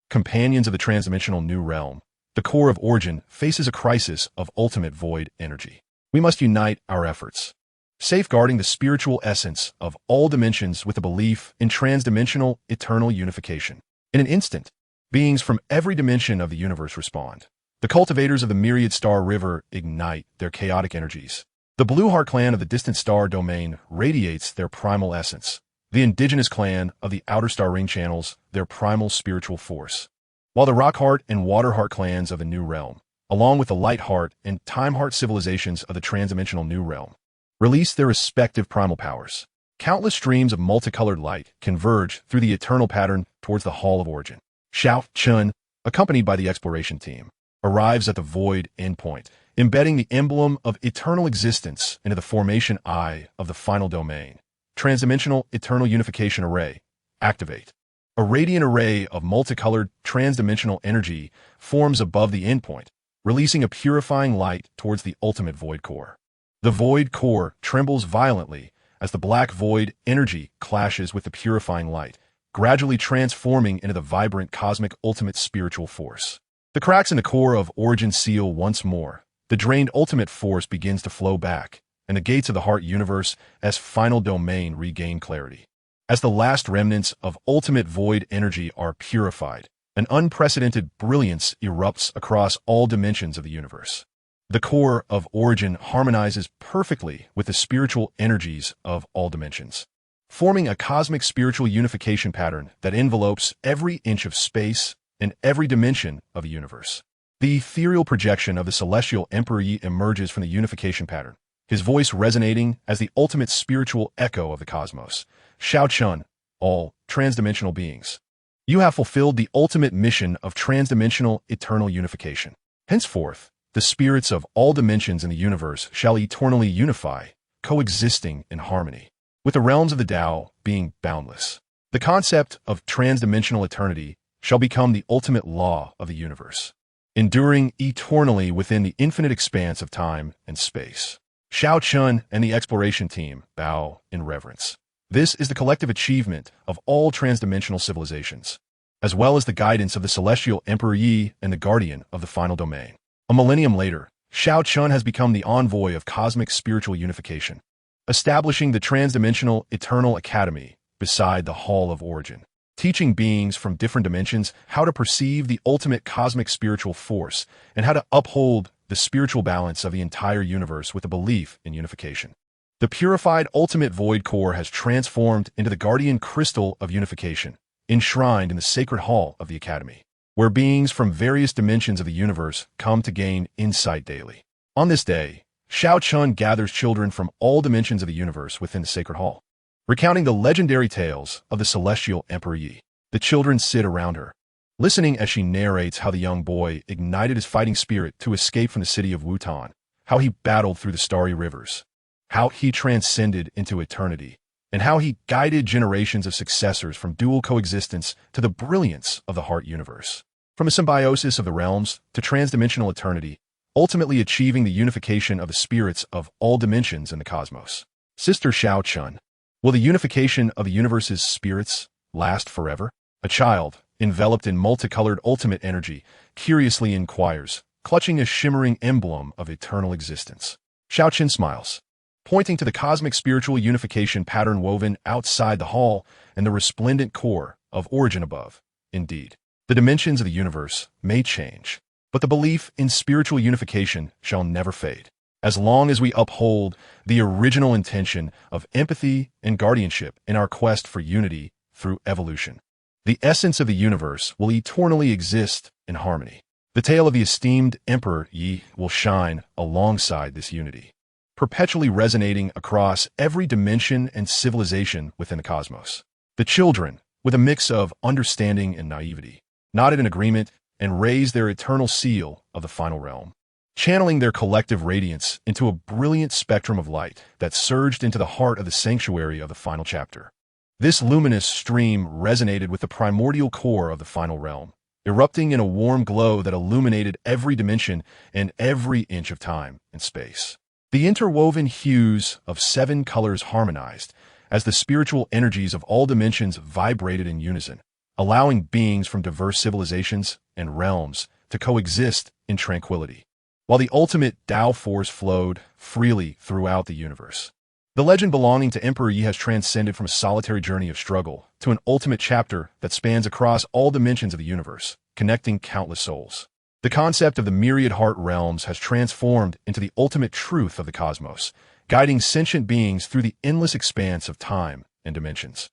Companions of the transdimensional new realm, the core of origin faces a crisis of ultimate void energy. We must unite our efforts, safeguarding the spiritual essence of all dimensions with a belief in transdimensional eternal unification. In an instant, beings from every dimension of the universe respond. The cultivators of the myriad star river ignite their chaotic energies. The blue heart clan of the distant star domain radiates their primal essence. The indigenous clan of the outer star ring channels their primal spiritual force. While the rock heart and water heart clans of the new realm, along with the light heart and time heart civilizations of the transdimensional new realm, release their respective primal powers. Countless streams of multicolored light converge through the eternal pattern towards the Hall of Origin. Xiao Chun, accompanied by the exploration team, arrives at the void endpoint, embedding the emblem of eternal existence into the formation eye of the final domain. Transdimensional Eternal Unification Array. Activate. A radiant array of multicolored transdimensional energy forms above the endpoint, releasing a purifying light towards the ultimate void core. The void core trembles violently as the black void energy clashes with the purifying light, gradually transforming into the vibrant cosmic ultimate spiritual force. The cracks in the core of origin seal once more. The drained ultimate force begins to flow back, and the gates of the heart universe as final domain regain clarity. As the last remnants of ultimate void energy are purified, an unprecedented brilliance erupts across all dimensions of the universe. The core of origin harmonizes perfectly with the spiritual energies of all dimensions, forming a cosmic spiritual unification pattern that envelopes every inch of space and every dimension of the universe. The ethereal projection of the celestial Emperor Yi emerges from the unification pattern, his voice resonating as the ultimate spiritual echo of the cosmos. Xiao Chun, all transdimensional beings, you have fulfilled the ultimate mission of transdimensional eternal unification. Henceforth, the spirits of all dimensions in the universe shall eternally unify, coexisting in harmony, with the realms of the Tao being boundless. The concept of transdimensional eternity shall become the ultimate law of the universe, enduring eternally within the infinite expanse of time and space. Xiao Chun and the exploration team bow in reverence. This is the collective achievement of all transdimensional civilizations, as well as the guidance of the celestial Emperor Yi and the guardian of the final domain. A millennium later, Xiao Chun has become the envoy of cosmic spiritual unification, establishing the Transdimensional Eternal Academy beside the Hall of Origin, teaching beings from different dimensions how to perceive the ultimate cosmic spiritual force and how to uphold the spiritual balance of the entire universe with a belief in unification. The purified ultimate void core has transformed into the guardian crystal of unification, enshrined in the sacred hall of the Academy, where beings from various dimensions of the universe come to gain insight daily. On this day, Xiao Chun gathers children from all dimensions of the universe within the sacred hall, recounting the legendary tales of the celestial Emperor Yi. The children sit around her, listening as she narrates how the young boy ignited his fighting spirit to escape from the city of Wutan, how he battled through the starry rivers, how he transcended into eternity, and how he guided generations of successors from dual coexistence to the brilliance of the heart universe, from a symbiosis of the realms to transdimensional eternity, ultimately achieving the unification of the spirits of all dimensions in the cosmos. Sister Xiao Chun, will the unification of the universe's spirits last forever? A child, enveloped in multicolored ultimate energy, curiously inquires, clutching a shimmering emblem of eternal existence. Xiao Chun smiles, pointing to the cosmic spiritual unification pattern woven outside the hall and the resplendent core of origin above. Indeed, the dimensions of the universe may change, but the belief in spiritual unification shall never fade, as long as we uphold the original intention of empathy and guardianship in our quest for unity through evolution. The essence of the universe will eternally exist in harmony. The tale of the esteemed Emperor Yi will shine alongside this unity, perpetually resonating across every dimension and civilization within the cosmos. The children, with a mix of understanding and naivety, nodded in agreement and raised their eternal seal of the final realm, channeling their collective radiance into a brilliant spectrum of light that surged into the heart of the sanctuary of the final chapter. This luminous stream resonated with the primordial core of the final realm, erupting in a warm glow that illuminated every dimension and every inch of time and space. The interwoven hues of 7 colors harmonized as the spiritual energies of all dimensions vibrated in unison, allowing beings from diverse civilizations and realms to coexist in tranquility, while the ultimate Tao force flowed freely throughout the universe. The legend belonging to Emperor Yi has transcended from a solitary journey of struggle to an ultimate chapter that spans across all dimensions of the universe, connecting countless souls. The concept of the myriad heart realms has transformed into the ultimate truth of the cosmos, guiding sentient beings through the endless expanse of time and dimensions,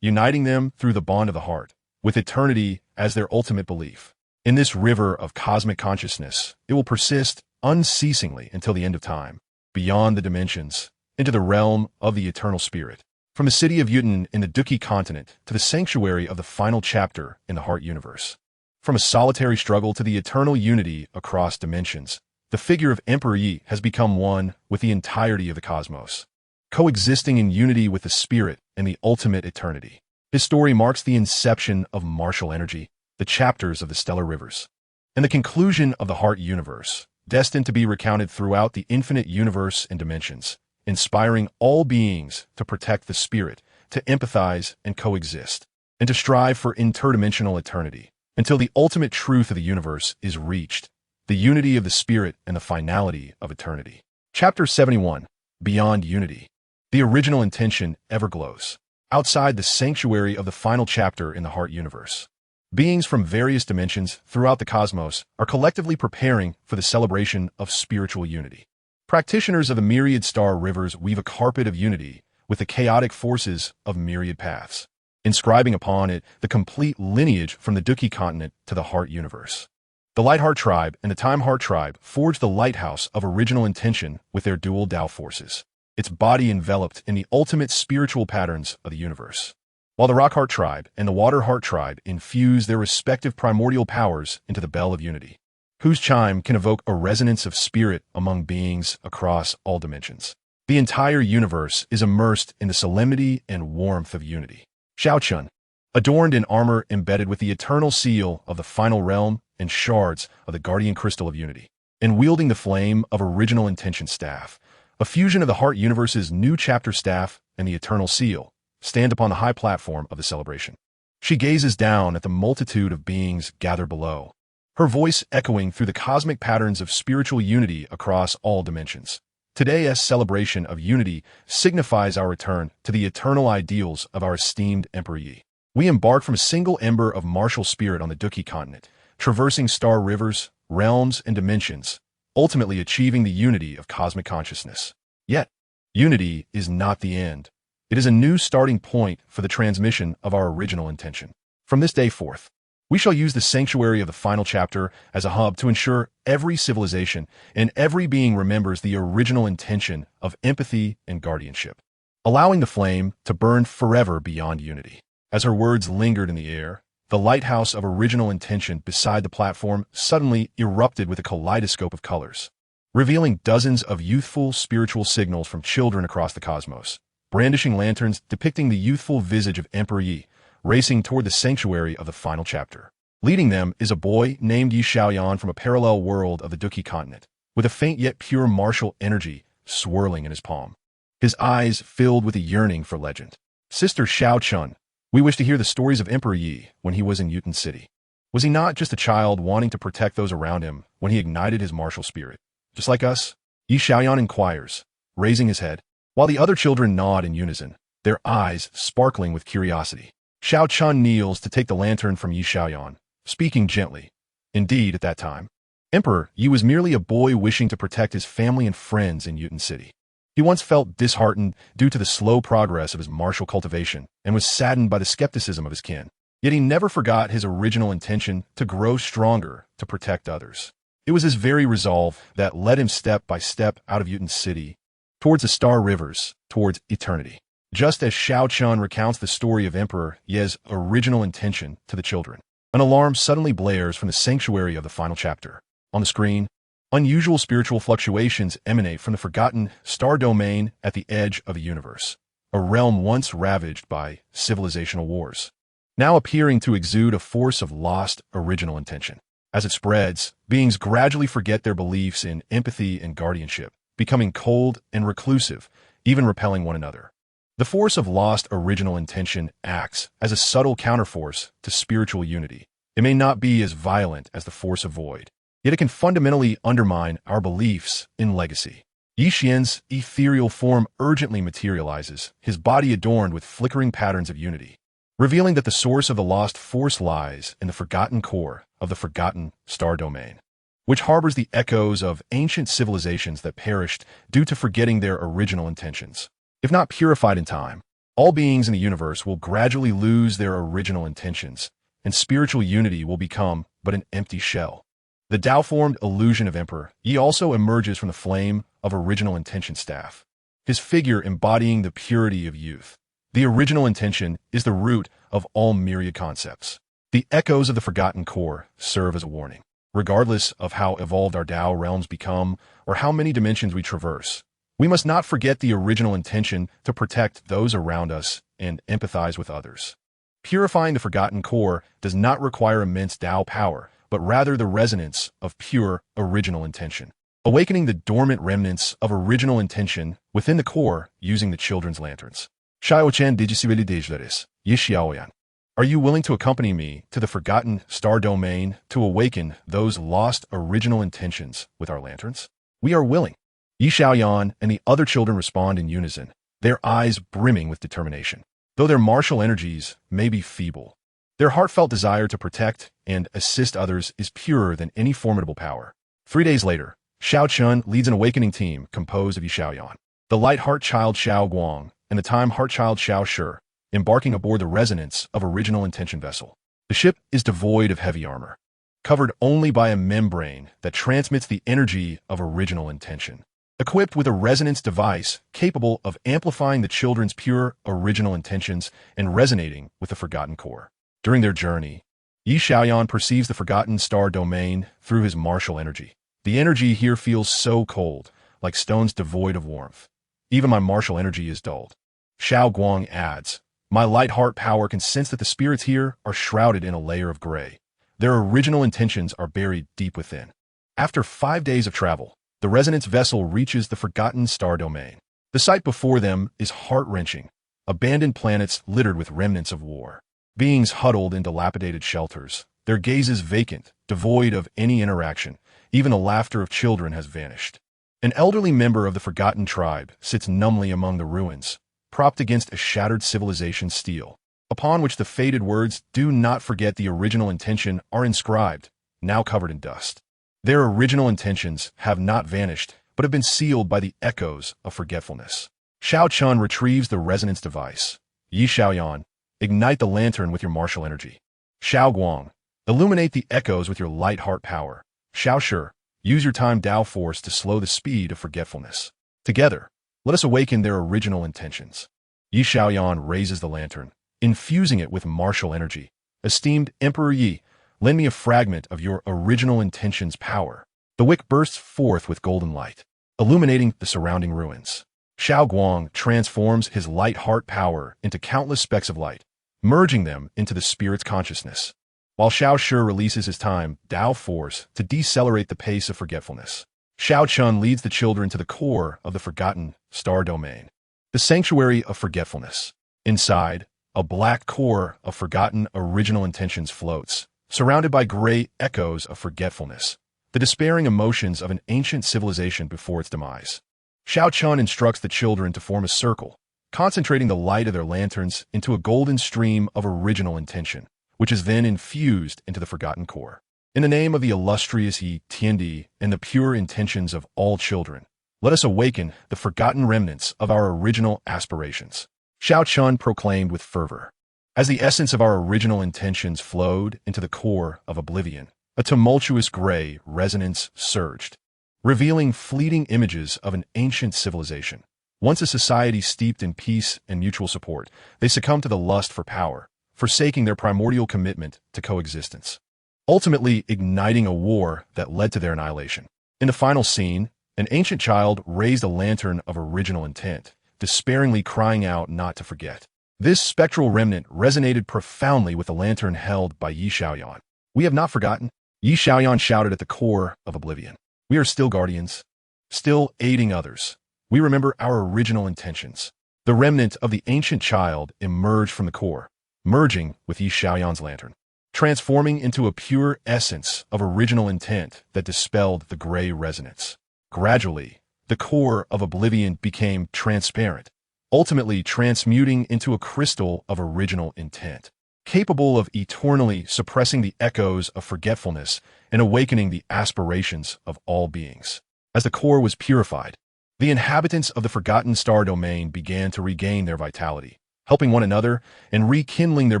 uniting them through the bond of the heart, with eternity as their ultimate belief. In this river of cosmic consciousness, it will persist unceasingly until the end of time, beyond the dimensions, into the realm of the eternal spirit. From the city of Yuten in the Duki continent to the sanctuary of the final chapter in the heart universe. From a solitary struggle to the eternal unity across dimensions, the figure of Emperor Yi has become one with the entirety of the cosmos, coexisting in unity with the spirit and the ultimate eternity. His story marks the inception of martial energy, the chapters of the stellar rivers, and the conclusion of the heart universe, destined to be recounted throughout the infinite universe and dimensions, inspiring all beings to protect the spirit, to empathize and coexist, and to strive for interdimensional eternity, until the ultimate truth of the universe is reached, the unity of the spirit and the finality of eternity. Chapter 71, Beyond Unity. The original intention ever glows. Outside the sanctuary of the final chapter in the heart universe, beings from various dimensions throughout the cosmos are collectively preparing for the celebration of spiritual unity. Practitioners of the myriad star rivers weave a carpet of unity with the chaotic forces of myriad paths, inscribing upon it the complete lineage from the Duki continent to the heart universe. The Light Heart tribe and the Time Heart tribe forged the lighthouse of original intention with their dual Tao forces, its body enveloped in the ultimate spiritual patterns of the universe, while the Rock Heart tribe and the Water Heart tribe infuse their respective primordial powers into the bell of unity, whose chime can evoke a resonance of spirit among beings across all dimensions. The entire universe is immersed in the solemnity and warmth of unity. Xiaochun, adorned in armor embedded with the eternal seal of the final realm and shards of the guardian crystal of unity, and wielding the flame of original intention staff, a fusion of the heart universe's new chapter staff and the eternal seal, stand upon the high platform of the celebration. She gazes down at the multitude of beings gathered below, her voice echoing through the cosmic patterns of spiritual unity across all dimensions. Today's celebration of unity signifies our return to the eternal ideals of our esteemed Emperor Yi. We embark from a single ember of martial spirit on the Duki continent, traversing star rivers, realms, and dimensions, ultimately achieving the unity of cosmic consciousness. Yet, unity is not the end. It is a new starting point for the transmission of our original intention. From this day forth, we shall use the sanctuary of the final chapter as a hub to ensure every civilization and every being remembers the original intention of empathy and guardianship, allowing the flame to burn forever beyond unity. As her words lingered in the air, the lighthouse of original intention beside the platform suddenly erupted with a kaleidoscope of colors, revealing dozens of youthful spiritual signals from children across the cosmos, brandishing lanterns depicting the youthful visage of Emperor Yi, racing toward the sanctuary of the final chapter. Leading them is a boy named Yi Xiaoyan from a parallel world of the Duki continent, with a faint yet pure martial energy swirling in his palm, his eyes filled with a yearning for legend. Sister Xiaochun, we wish to hear the stories of Emperor Yi when he was in Yuten City. Was he not just a child wanting to protect those around him when he ignited his martial spirit? Just like us? Yi Xiaoyan inquires, raising his head, while the other children nod in unison, their eyes sparkling with curiosity. Xiaochun kneels to take the lantern from Yi Xiaoyan, speaking gently. Indeed, at that time, Emperor Yi was merely a boy wishing to protect his family and friends in Yuten City. He once felt disheartened due to the slow progress of his martial cultivation and was saddened by the skepticism of his kin. Yet he never forgot his original intention to grow stronger to protect others. It was his very resolve that led him step by step out of Yuten City, towards the star rivers, towards eternity. Just as Xiaochun recounts the story of Emperor Ye's original intention to the children, an alarm suddenly blares from the sanctuary of the final chapter. On the screen, unusual spiritual fluctuations emanate from the forgotten star domain at the edge of the universe, a realm once ravaged by civilizational wars, now appearing to exude a force of lost original intention. As it spreads, beings gradually forget their beliefs in empathy and guardianship, becoming cold and reclusive, even repelling one another. The force of lost original intention acts as a subtle counterforce to spiritual unity, It may not be as violent as the force of void, yet it can fundamentally undermine our beliefs in legacy. Yi Xian's ethereal form urgently materializes, his body adorned with flickering patterns of unity, revealing that the source of the lost force lies in the forgotten core of the forgotten star domain, which harbors the echoes of ancient civilizations that perished due to forgetting their original intentions. If not purified in time, all beings in the universe will gradually lose their original intentions, and spiritual unity will become but an empty shell. The Tao-formed illusion of Emperor Yi also emerges from the flame of original intention staff, his figure embodying the purity of youth. The original intention is the root of all myriad concepts. The echoes of the forgotten core serve as a warning. Regardless of how evolved our Tao realms become or how many dimensions we traverse, we must not forget the original intention to protect those around us and empathize with others. Purifying the forgotten core does not require immense Tao power, but rather the resonance of pure, original intention. Awakening the dormant remnants of original intention within the core using the children's lanterns. Xiaoqian digisibilidejleris, Yixiaoyan. Are you willing to accompany me to the forgotten star domain to awaken those lost original intentions with our lanterns? We are willing. Yi Xiaoyan and the other children respond in unison, their eyes brimming with determination. Though their martial energies may be feeble, their heartfelt desire to protect and assist others is purer than any formidable power. 3 days later, Xiao Chun leads an awakening team composed of Yi Xiaoyan, the light heart child Xiao Guang, and the time heart child Xiao Shi, embarking aboard the resonance of original intention vessel. The ship is devoid of heavy armor, covered only by a membrane that transmits the energy of original intention. Equipped with a resonance device capable of amplifying the children's pure original intentions and resonating with the forgotten core. During their journey, Yi Xiaoyan perceives the forgotten star domain through his martial energy. The energy here feels so cold, like stones devoid of warmth. Even my martial energy is dulled. Xiao Guang adds, my light heart power can sense that the spirits here are shrouded in a layer of gray. Their original intentions are buried deep within. After 5 days of travel, the resonance vessel reaches the forgotten star domain. The sight before them is heart-wrenching. Abandoned planets littered with remnants of war. Beings huddled in dilapidated shelters, their gazes vacant, devoid of any interaction. Even the laughter of children has vanished. An elderly member of the forgotten tribe sits numbly among the ruins, propped against a shattered civilization's steel, upon which the faded words "Do not forget the original intention" are inscribed, now covered in dust. Their original intentions have not vanished, but have been sealed by the echoes of forgetfulness. Xiao Chun retrieves the resonance device. Yi Xiaoyan, ignite the lantern with your martial energy. Xiao Guang, illuminate the echoes with your light heart power. Xiao Shi, use your time Tao force to slow the speed of forgetfulness. Together, let us awaken their original intentions. Yi Xiaoyan raises the lantern, infusing it with martial energy. Esteemed Emperor Yi, lend me a fragment of your original intention's power. The wick bursts forth with golden light, illuminating the surrounding ruins. Xiao Guang transforms his light heart power into countless specks of light, merging them into the spirit's consciousness, while Xiao Shi releases his time Tao force to decelerate the pace of forgetfulness. Xiao Chun leads the children to the core of the forgotten star domain, the sanctuary of forgetfulness. Inside, a black core of forgotten original intentions floats, surrounded by gray echoes of forgetfulness, the despairing emotions of an ancient civilization before its demise. Xiao Chun instructs the children to form a circle, concentrating the light of their lanterns into a golden stream of original intention, which is then infused into the forgotten core. In the name of the illustrious Yi Tiandi and the pure intentions of all children, let us awaken the forgotten remnants of our original aspirations. Xiao Chun proclaimed with fervor. As the essence of our original intentions flowed into the core of oblivion, a tumultuous gray resonance surged, revealing fleeting images of an ancient civilization. Once a society steeped in peace and mutual support, they succumbed to the lust for power, forsaking their primordial commitment to coexistence, ultimately igniting a war that led to their annihilation. In the final scene, an ancient child raised a lantern of original intent, despairingly crying out not to forget. This spectral remnant resonated profoundly with the lantern held by Yi Xiaoyan. We have not forgotten, Yi Xiaoyan shouted at the core of oblivion. We are still guardians, still aiding others. We remember our original intentions. The remnant of the ancient child emerged from the core, merging with Yi Xiaoyan's lantern. transforming into a pure essence of original intent that dispelled the gray resonance. Gradually, the core of oblivion became transparent, ultimately transmuting into a crystal of original intent, capable of eternally suppressing the echoes of forgetfulness and awakening the aspirations of all beings. As the core was purified, the inhabitants of the forgotten star domain began to regain their vitality, helping one another and rekindling their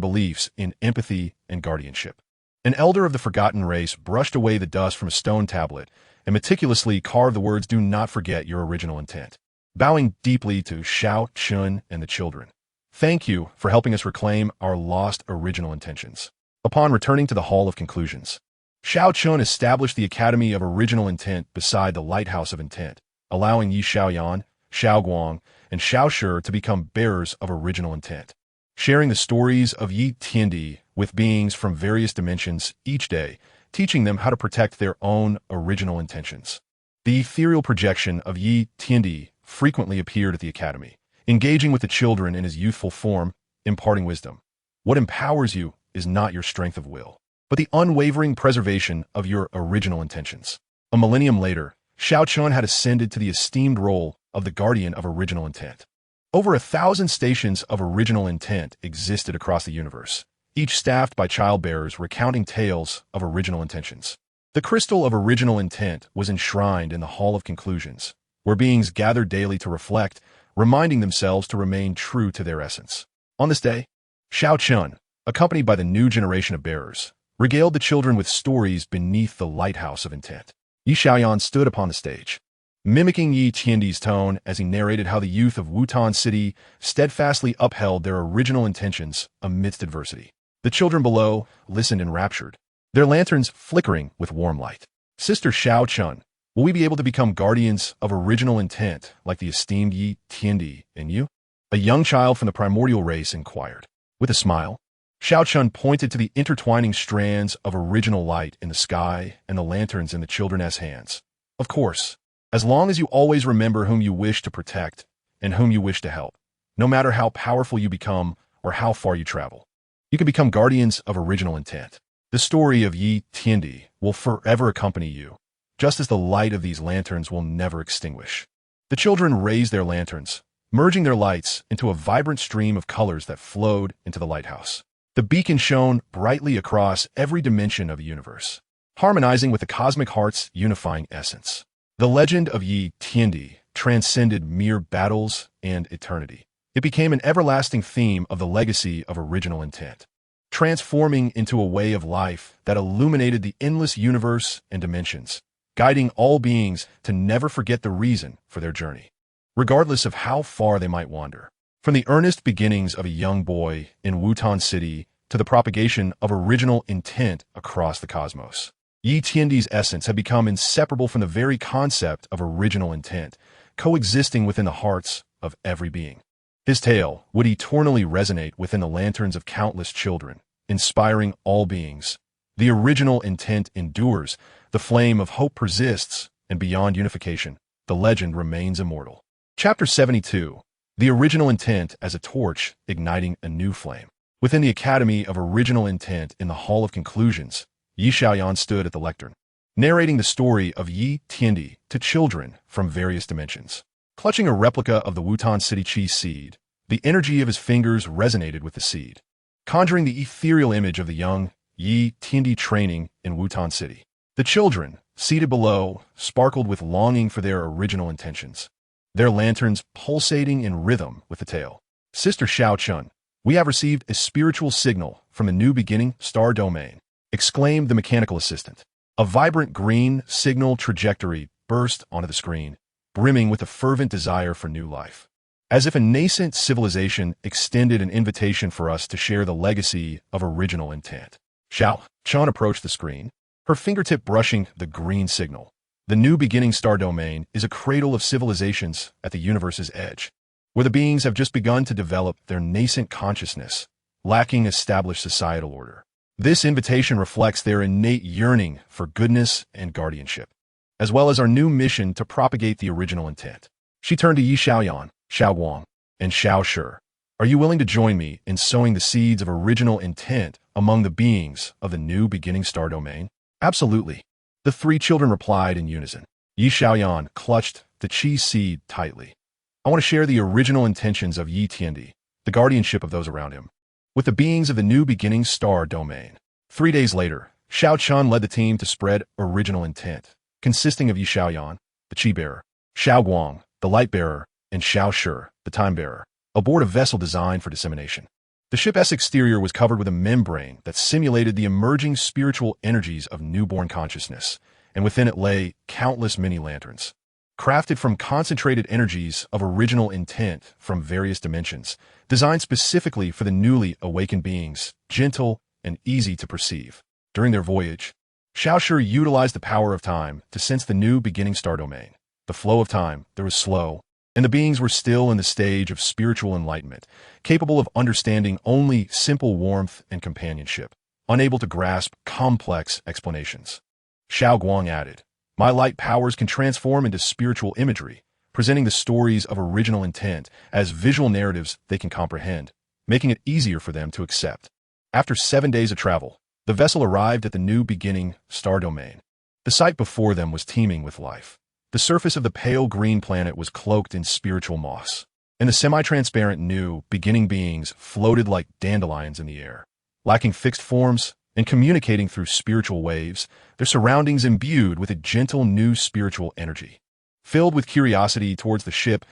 beliefs in empathy and guardianship. An elder of the forgotten race brushed away the dust from a stone tablet and meticulously carved the words, "Do not forget your original intent." Bowing deeply to Xiao Chun and the children, "Thank you for helping us reclaim our lost original intentions." Upon returning to the Hall of Conclusions, Xiao Chun established the Academy of Original Intent beside the Lighthouse of Intent, allowing Yi Xiaoyan, Xiao Guang, and Xiao Shi to become bearers of original intent, sharing the stories of Yi Tiandi with beings from various dimensions each day, teaching them how to protect their own original intentions. The ethereal projection of Yi Tiandi frequently appeared at the Academy, engaging with the children in his youthful form, imparting wisdom. What empowers you is not your strength of will, but the unwavering preservation of your original intentions. A millennium later, Xiao Chun had ascended to the esteemed role of the guardian of original intent. Over 1,000 stations of original intent existed across the universe, each staffed by childbearers recounting tales of original intentions. The crystal of original intent was enshrined in the Hall of Conclusions, where beings gathered daily to reflect, reminding themselves to remain true to their essence. On this day, Xiao Chun, accompanied by the new generation of bearers, regaled the children with stories beneath the lighthouse of intent. Yi Xiaoyan stood upon the stage, mimicking Yi Tiandi's tone as he narrated how the youth of Wutan City steadfastly upheld their original intentions amidst adversity. The children below listened enraptured, their lanterns flickering with warm light. "Sister Xiao Chun, will we be able to become guardians of original intent like the esteemed Yi Tiandi and you?" A young child from the primordial race inquired. With a smile, Xiao Chun pointed to the intertwining strands of original light in the sky and the lanterns in the children's hands. "Of course, as long as you always remember whom you wish to protect and whom you wish to help, no matter how powerful you become or how far you travel, you can become guardians of original intent. The story of Yi Tiandi will forever accompany you, just as the light of these lanterns will never extinguish." The children raised their lanterns, merging their lights into a vibrant stream of colors that flowed into the lighthouse. The beacon shone brightly across every dimension of the universe, harmonizing with the cosmic heart's unifying essence. The legend of Yi Tiandi transcended mere battles and eternity. It became an everlasting theme of the legacy of original intent, transforming into a way of life that illuminated the endless universe and dimensions, guiding all beings to never forget the reason for their journey, regardless of how far they might wander. From the earnest beginnings of a young boy in Wutan City to the propagation of original intent across the cosmos, Yi Tiandi's essence had become inseparable from the very concept of original intent, coexisting within the hearts of every being. His tale would eternally resonate within the lanterns of countless children, inspiring all beings. The original intent endures, the flame of hope persists, and beyond unification, the legend remains immortal. Chapter 72. The original intent as a torch igniting a new flame. Within the Academy of Original Intent in the Hall of Conclusions, Yi Xiaoyan stood at the lectern, narrating the story of Yi Tiandi to children from various dimensions. Clutching a replica of the Wutan City Chi seed, the energy of his fingers resonated with the seed, conjuring the ethereal image of the young Yi Tiandi training in Wutan City. The children, seated below, sparkled with longing for their original intentions, their lanterns pulsating in rhythm with the tale. "Sister Xiao Chun, we have received a spiritual signal from the new beginning star domain," exclaimed the mechanical assistant. A vibrant green signal trajectory burst onto the screen, brimming with a fervent desire for new life. As if a nascent civilization extended an invitation for us to share the legacy of original intent. Xiao Chun approached the screen, her fingertip brushing the green signal. The new beginning star domain is a cradle of civilizations at the universe's edge, where the beings have just begun to develop their nascent consciousness, lacking established societal order. This invitation reflects their innate yearning for goodness and guardianship, as well as our new mission to propagate the original intent. She turned to Yi Xiaoyan, Xiao Guang, and Xiao Shi. "Are you willing to join me in sowing the seeds of original intent among the beings of the new beginning star domain? Absolutely. The three children replied in unison. Yi Xiaoyan clutched the Qi seed tightly. I want to share the original intentions of Yi Tiandi, the guardianship of those around him, with the beings of the new beginning star domain. 3 days later, Xiao Chun led the team to spread original intent, consisting of Yi Xiaoyan, the Qi bearer, Xiao Guang, the light bearer, and Xiao Shi, the time bearer, aboard a vessel designed for dissemination. The ship's exterior was covered with a membrane that simulated the emerging spiritual energies of newborn consciousness, and within it lay countless mini-lanterns, crafted from concentrated energies of original intent from various dimensions, designed specifically for the newly awakened beings, gentle and easy to perceive. During their voyage, Xiao Shi utilized the power of time to sense the new beginning star domain. The flow of time there was slow, and the beings were still in the stage of spiritual enlightenment, capable of understanding only simple warmth and companionship, unable to grasp complex explanations. Xiao Guang added, "My light powers can transform into spiritual imagery, presenting the stories of original intent as visual narratives they can comprehend, making it easier for them to accept." After 7 days of travel, the vessel arrived at the new beginning star domain. The site before them was teeming with life. The surface of the pale green planet was cloaked in spiritual moss, and the semi-transparent new beginning beings floated like dandelions in the air. Lacking fixed forms and communicating through spiritual waves, their surroundings imbued with a gentle new spiritual energy. Filled with curiosity towards the ship's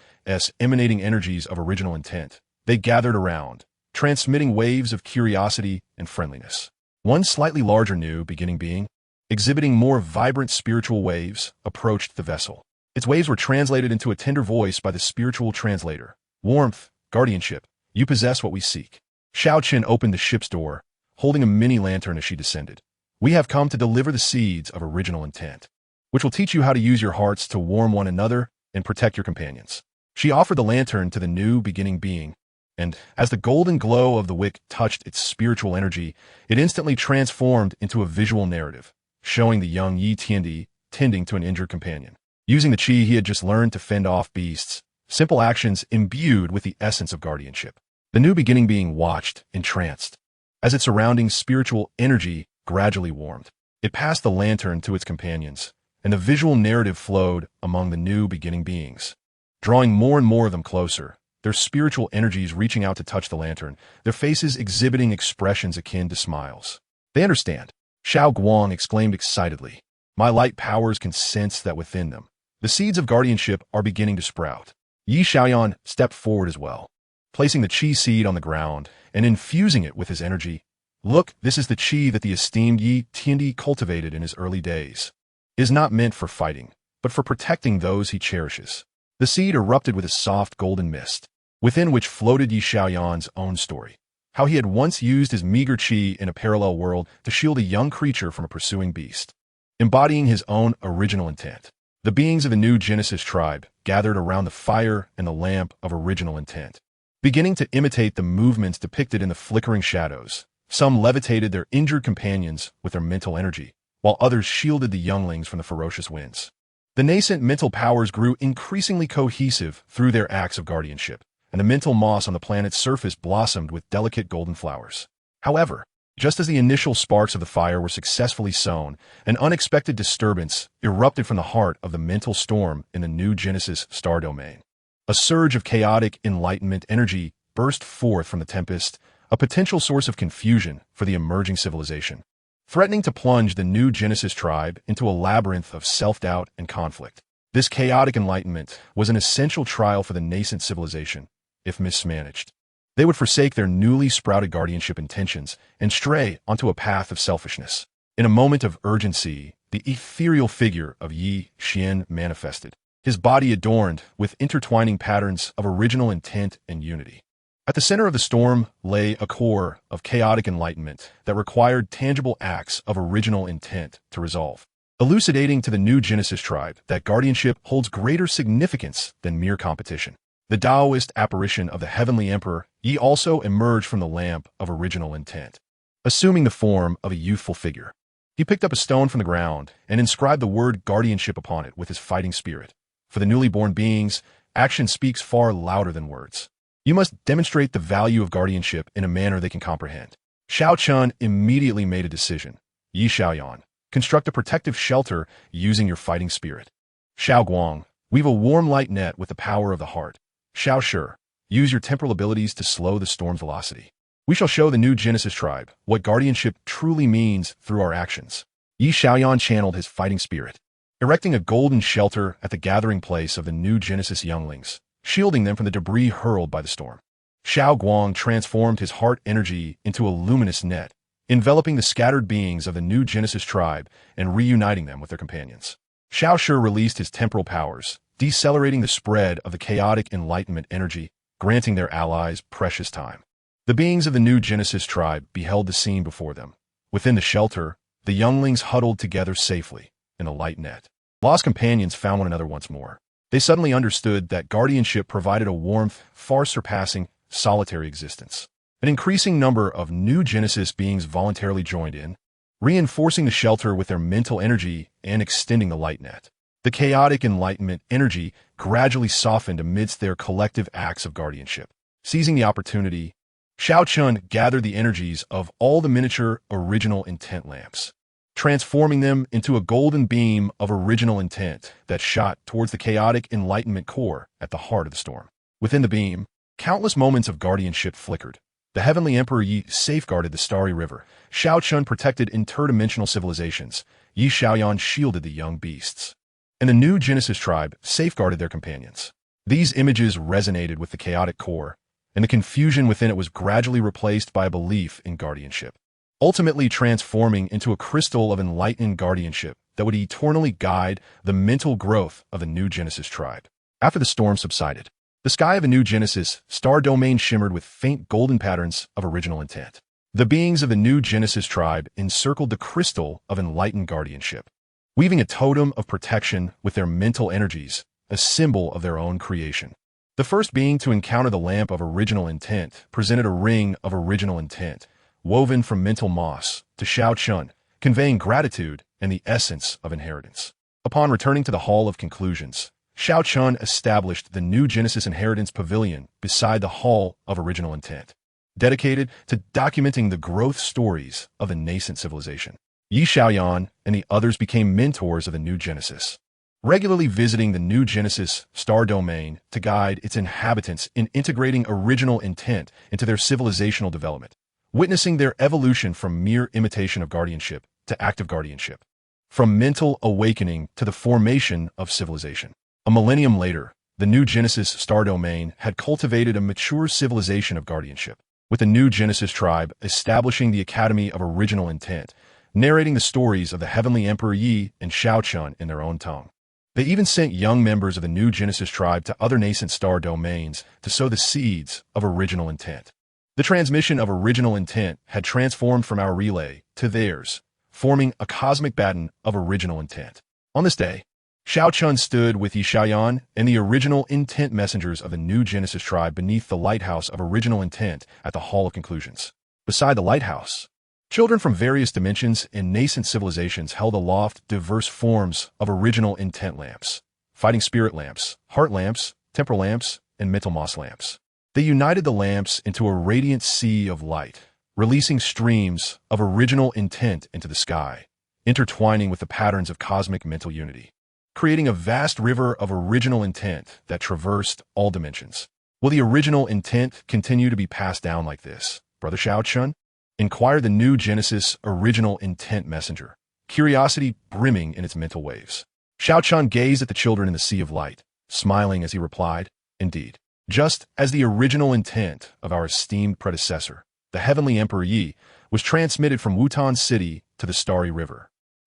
emanating energies of original intent, they gathered around, transmitting waves of curiosity and friendliness. One slightly larger new beginning being, exhibiting more vibrant spiritual waves, approached the vessel. Its waves were translated into a tender voice by the spiritual translator. "Warmth, guardianship, you possess what we seek." Xiao Qin opened the ship's door, holding a mini lantern as she descended. "We have come to deliver the seeds of original intent, which will teach you how to use your hearts to warm one another and protect your companions." She offered the lantern to the new beginning being, and as the golden glow of the wick touched its spiritual energy, it instantly transformed into a visual narrative, showing the young Yi Tiandi tending to an injured companion. Using the qi he had just learned to fend off beasts, simple actions imbued with the essence of guardianship. The new beginning being watched, entranced, as its surrounding spiritual energy gradually warmed. It passed the lantern to its companions, and the visual narrative flowed among the new beginning beings, drawing more and more of them closer, their spiritual energies reaching out to touch the lantern, their faces exhibiting expressions akin to smiles. "They understand," Xiao Guang exclaimed excitedly. "My light powers can sense that within them, the seeds of guardianship are beginning to sprout." Yi Xiaoyan stepped forward as well, placing the qi seed on the ground and infusing it with his energy. "Look, this is the qi that the esteemed Yi Tiandi cultivated in his early days. It is not meant for fighting, but for protecting those he cherishes." The seed erupted with a soft golden mist, within which floated Yi Xiaoyan's own story. How he had once used his meager qi in a parallel world to shield a young creature from a pursuing beast. Embodying his own original intent, the beings of the new Genesis tribe gathered around the fire and the lamp of original intent, beginning to imitate the movements depicted in the flickering shadows. Some levitated their injured companions with their mental energy, while others shielded the younglings from the ferocious winds. The nascent mental powers grew increasingly cohesive through their acts of guardianship, and the mental moss on the planet's surface blossomed with delicate golden flowers. However, just as the initial sparks of the fire were successfully sown, an unexpected disturbance erupted from the heart of the mental storm in the new Genesis star domain. A surge of chaotic enlightenment energy burst forth from the tempest, a potential source of confusion for the emerging civilization, threatening to plunge the new Genesis tribe into a labyrinth of self-doubt and conflict. This chaotic enlightenment was an essential trial for the nascent civilization. If mismanaged, they would forsake their newly sprouted guardianship intentions and stray onto a path of selfishness. In a moment of urgency, the ethereal figure of Yi Xian manifested, his body adorned with intertwining patterns of original intent and unity. At the center of the storm lay a core of chaotic enlightenment that required tangible acts of original intent to resolve, elucidating to the new Genesis tribe that guardianship holds greater significance than mere competition. The Taoist apparition of the heavenly emperor Yi also emerged from the lamp of original intent, assuming the form of a youthful figure. He picked up a stone from the ground and inscribed the word guardianship upon it with his fighting spirit. For the newly born beings, action speaks far louder than words. You must demonstrate the value of guardianship in a manner they can comprehend. Shao Chun immediately made a decision. Yi Xiaoyan, construct a protective shelter using your fighting spirit. Shao Guang, weave a warm light net with the power of the heart. Shao Shi, use your temporal abilities to slow the storm's velocity. We shall show the new Genesis tribe what guardianship truly means through our actions. Yi Xiaoyan channeled his fighting spirit, erecting a golden shelter at the gathering place of the new Genesis younglings, shielding them from the debris hurled by the storm. Shao Guang transformed his heart energy into a luminous net, enveloping the scattered beings of the new Genesis tribe and reuniting them with their companions. Shao Shi released his temporal powers, decelerating the spread of the chaotic enlightenment energy, granting their allies precious time. The beings of the new Genesis tribe beheld the scene before them. Within the shelter, the younglings huddled together safely in a light net. Lost companions found one another once more. They suddenly understood that guardianship provided a warmth far surpassing solitary existence. An increasing number of new Genesis beings voluntarily joined in, reinforcing the shelter with their mental energy and extending the light net. The chaotic enlightenment energy gradually softened amidst their collective acts of guardianship. Seizing the opportunity, Shao Chun gathered the energies of all the miniature original intent lamps, transforming them into a golden beam of original intent that shot towards the chaotic enlightenment core at the heart of the storm. Within the beam, countless moments of guardianship flickered. The heavenly Emperor Yi safeguarded the starry river. Shao Chun protected interdimensional civilizations. Yi Xiaoyan shielded the young beasts. And the new Genesis tribe safeguarded their companions. These images resonated with the chaotic core, and the confusion within it was gradually replaced by a belief in guardianship, ultimately transforming into a crystal of enlightened guardianship that would eternally guide the mental growth of the new Genesis tribe. After the storm subsided, the sky of a new Genesis star domain shimmered with faint golden patterns of original intent. The beings of the new Genesis tribe encircled the crystal of enlightened guardianship, weaving a totem of protection with their mental energies, a symbol of their own creation. The first being to encounter the lamp of original intent presented a ring of original intent, woven from mental moss, to Shao Chun, conveying gratitude and the essence of inheritance. Upon returning to the Hall of Conclusions, Shao Chun established the new Genesis Inheritance Pavilion beside the Hall of Original Intent, dedicated to documenting the growth stories of the nascent civilization. Yi Xiaoyan and the others became mentors of the new Genesis, regularly visiting the new Genesis star domain to guide its inhabitants in integrating original intent into their civilizational development, witnessing their evolution from mere imitation of guardianship to active guardianship, from mental awakening to the formation of civilization. A millennium later, the new Genesis star domain had cultivated a mature civilization of guardianship, with the new Genesis tribe establishing the Academy of Original Intent, narrating the stories of the heavenly Emperor Yi and Shao Chun in their own tongue. They even sent young members of the new Genesis tribe to other nascent star domains to sow the seeds of original intent. The transmission of original intent had transformed from our relay to theirs, forming a cosmic baton of original intent. On this day, Shao Chun stood with Yi Xiaoyan and the original intent messengers of the new Genesis tribe beneath the lighthouse of original intent at the Hall of Conclusions. Beside the lighthouse, children from various dimensions and nascent civilizations held aloft diverse forms of original intent lamps, fighting spirit lamps, heart lamps, temporal lamps, and mental moss lamps. They united the lamps into a radiant sea of light, releasing streams of original intent into the sky, intertwining with the patterns of cosmic mental unity, creating a vast river of original intent that traversed all dimensions. Will the original intent continue to be passed down like this, Brother Shao Chun? Inquired the new Genesis original intent messenger, curiosity brimming in its mental waves. Shao Chun gazed at the children in the sea of light, smiling as he replied, "Indeed, just as the original intent of our esteemed predecessor, the heavenly Emperor Yi, was transmitted from Wutan City to the Starry River,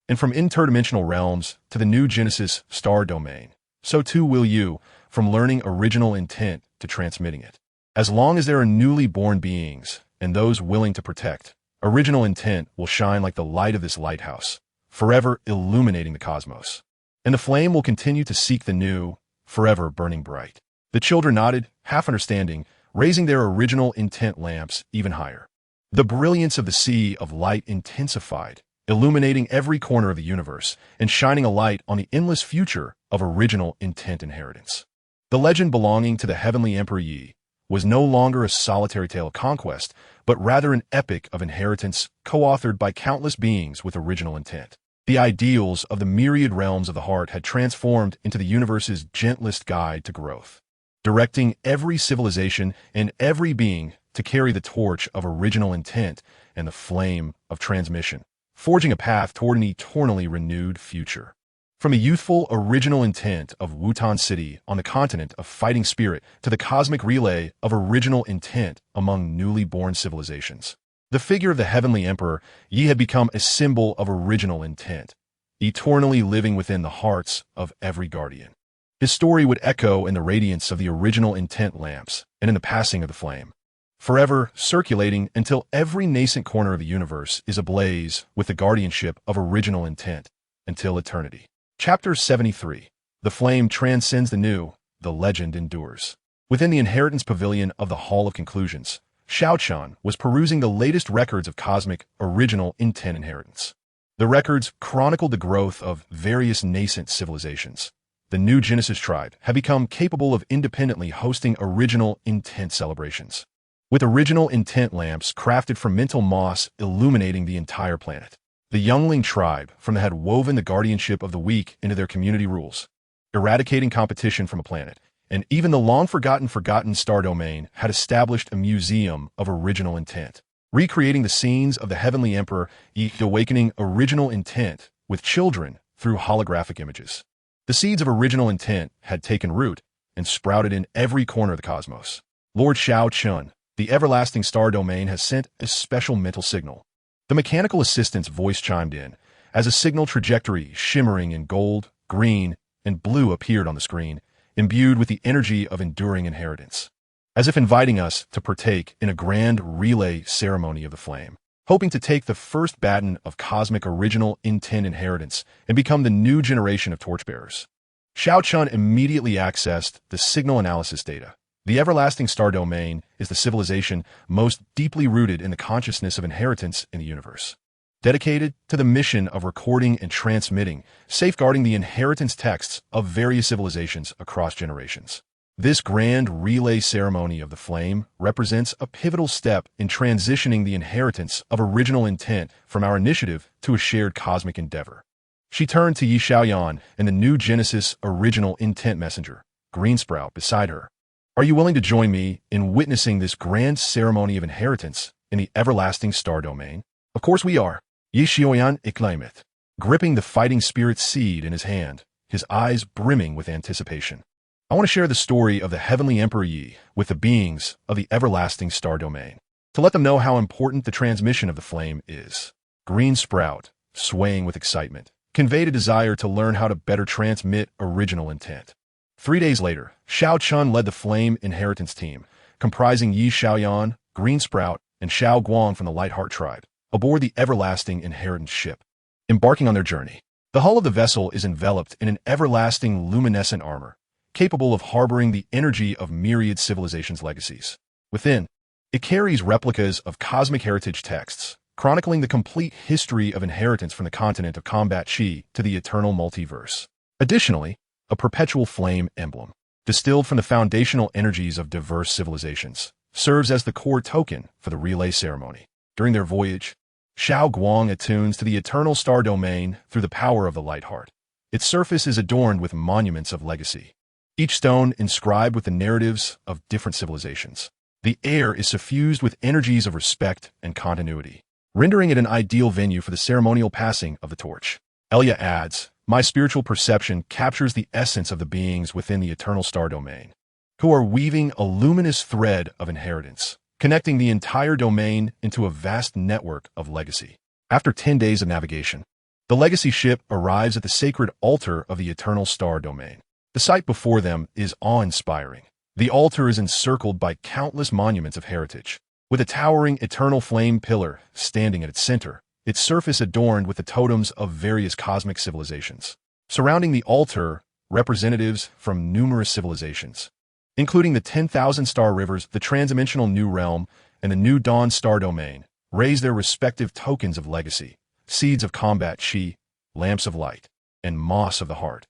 and from interdimensional realms to the new Genesis star domain, so too will you, from learning original intent to transmitting it. As long as there are newly born beings and those willing to protect, original intent will shine like the light of this lighthouse, forever illuminating the cosmos. And the flame will continue to seek the new, forever burning bright." The children nodded, half understanding, raising their original intent lamps even higher. The brilliance of the sea of light intensified, illuminating every corner of the universe and shining a light on the endless future of original intent inheritance. The legend belonging to the heavenly Emperor Yi was no longer a solitary tale of conquest, but rather an epic of inheritance co-authored by countless beings with original intent. The ideals of the myriad realms of the heart had transformed into the universe's gentlest guide to growth, directing every civilization and every being to carry the torch of original intent and the flame of transmission, forging a path toward an eternally renewed future. From a youthful original intent of Wutan City on the continent of fighting spirit to the cosmic relay of original intent among newly born civilizations, the figure of the heavenly emperor Yi had become a symbol of original intent, eternally living within the hearts of every guardian. His story would echo in the radiance of the original intent lamps and in the passing of the flame, forever circulating until every nascent corner of the universe is ablaze with the guardianship of original intent until eternity. Chapter 73. The flame transcends the new, the legend endures. Within the inheritance pavilion of the Hall of Conclusions, Xiaochan was perusing the latest records of cosmic original intent inheritance. The records chronicled the growth of various nascent civilizations. The new Genesis tribe had become capable of independently hosting original intent celebrations, with original intent lamps crafted from mental moss illuminating the entire planet. The youngling tribe from the had woven the guardianship of the weak into their community rules, eradicating competition from a planet, and even the long-forgotten star domain had established a museum of original intent, recreating the scenes of the heavenly emperor awakening original intent with children through holographic images. The seeds of original intent had taken root and sprouted in every corner of the cosmos. Lord Shao Chun, the everlasting star domain, has sent a special mental signal. The mechanical assistant's voice chimed in, as a signal trajectory shimmering in gold, green, and blue appeared on the screen, imbued with the energy of enduring inheritance, as if inviting us to partake in a grand relay ceremony of the flame, hoping to take the first baton of cosmic original intent inheritance and become the new generation of torchbearers. Xiao Chun immediately accessed the signal analysis data. The everlasting star domain is the civilization most deeply rooted in the consciousness of inheritance in the universe, dedicated to the mission of recording and transmitting, safeguarding the inheritance texts of various civilizations across generations. This grand relay ceremony of the flame represents a pivotal step in transitioning the inheritance of original intent from our initiative to a shared cosmic endeavor. She turned to Yi Xiaoyan and the new Genesis original intent messenger, Greensprout, beside her. Are you willing to join me in witnessing this grand ceremony of inheritance in the everlasting star domain? Of course we are. Yi Xiaoyan exclaimed, gripping the fighting spirit seed in his hand, his eyes brimming with anticipation. I want to share the story of the heavenly emperor Yi with the beings of the everlasting star domain, to let them know how important the transmission of the flame is. Greensprout, swaying with excitement, conveyed a desire to learn how to better transmit original intent. 3 days later, Xiao Chun led the Flame Inheritance team, comprising Yi Xiaoyan, Greensprout, and Xiao Guang from the Lightheart tribe, aboard the everlasting inheritance ship. Embarking on their journey, the hull of the vessel is enveloped in an everlasting luminescent armor, capable of harboring the energy of myriad civilizations' legacies. Within, it carries replicas of cosmic heritage texts, chronicling the complete history of inheritance from the continent of combat Qi to the eternal multiverse. Additionally, a perpetual flame emblem, distilled from the foundational energies of diverse civilizations, serves as the core token for the relay ceremony. During their voyage, Xiao Guang attunes to the eternal star domain through the power of the Lightheart. Its surface is adorned with monuments of legacy, each stone inscribed with the narratives of different civilizations. The air is suffused with energies of respect and continuity, rendering it an ideal venue for the ceremonial passing of the torch. Elia adds, my spiritual perception captures the essence of the beings within the eternal star domain, who are weaving a luminous thread of inheritance, connecting the entire domain into a vast network of legacy. After 10 days of navigation, the legacy ship arrives at the sacred altar of the eternal star domain. The sight before them is awe-inspiring. The altar is encircled by countless monuments of heritage, with a towering eternal flame pillar standing at its center, its surface adorned with the totems of various cosmic civilizations. Surrounding the altar, representatives from numerous civilizations, including the 10,000 star rivers, the transdimensional New Realm, and the New Dawn star domain, raise their respective tokens of legacy, seeds of combat Qi, lamps of light, and moss of the heart,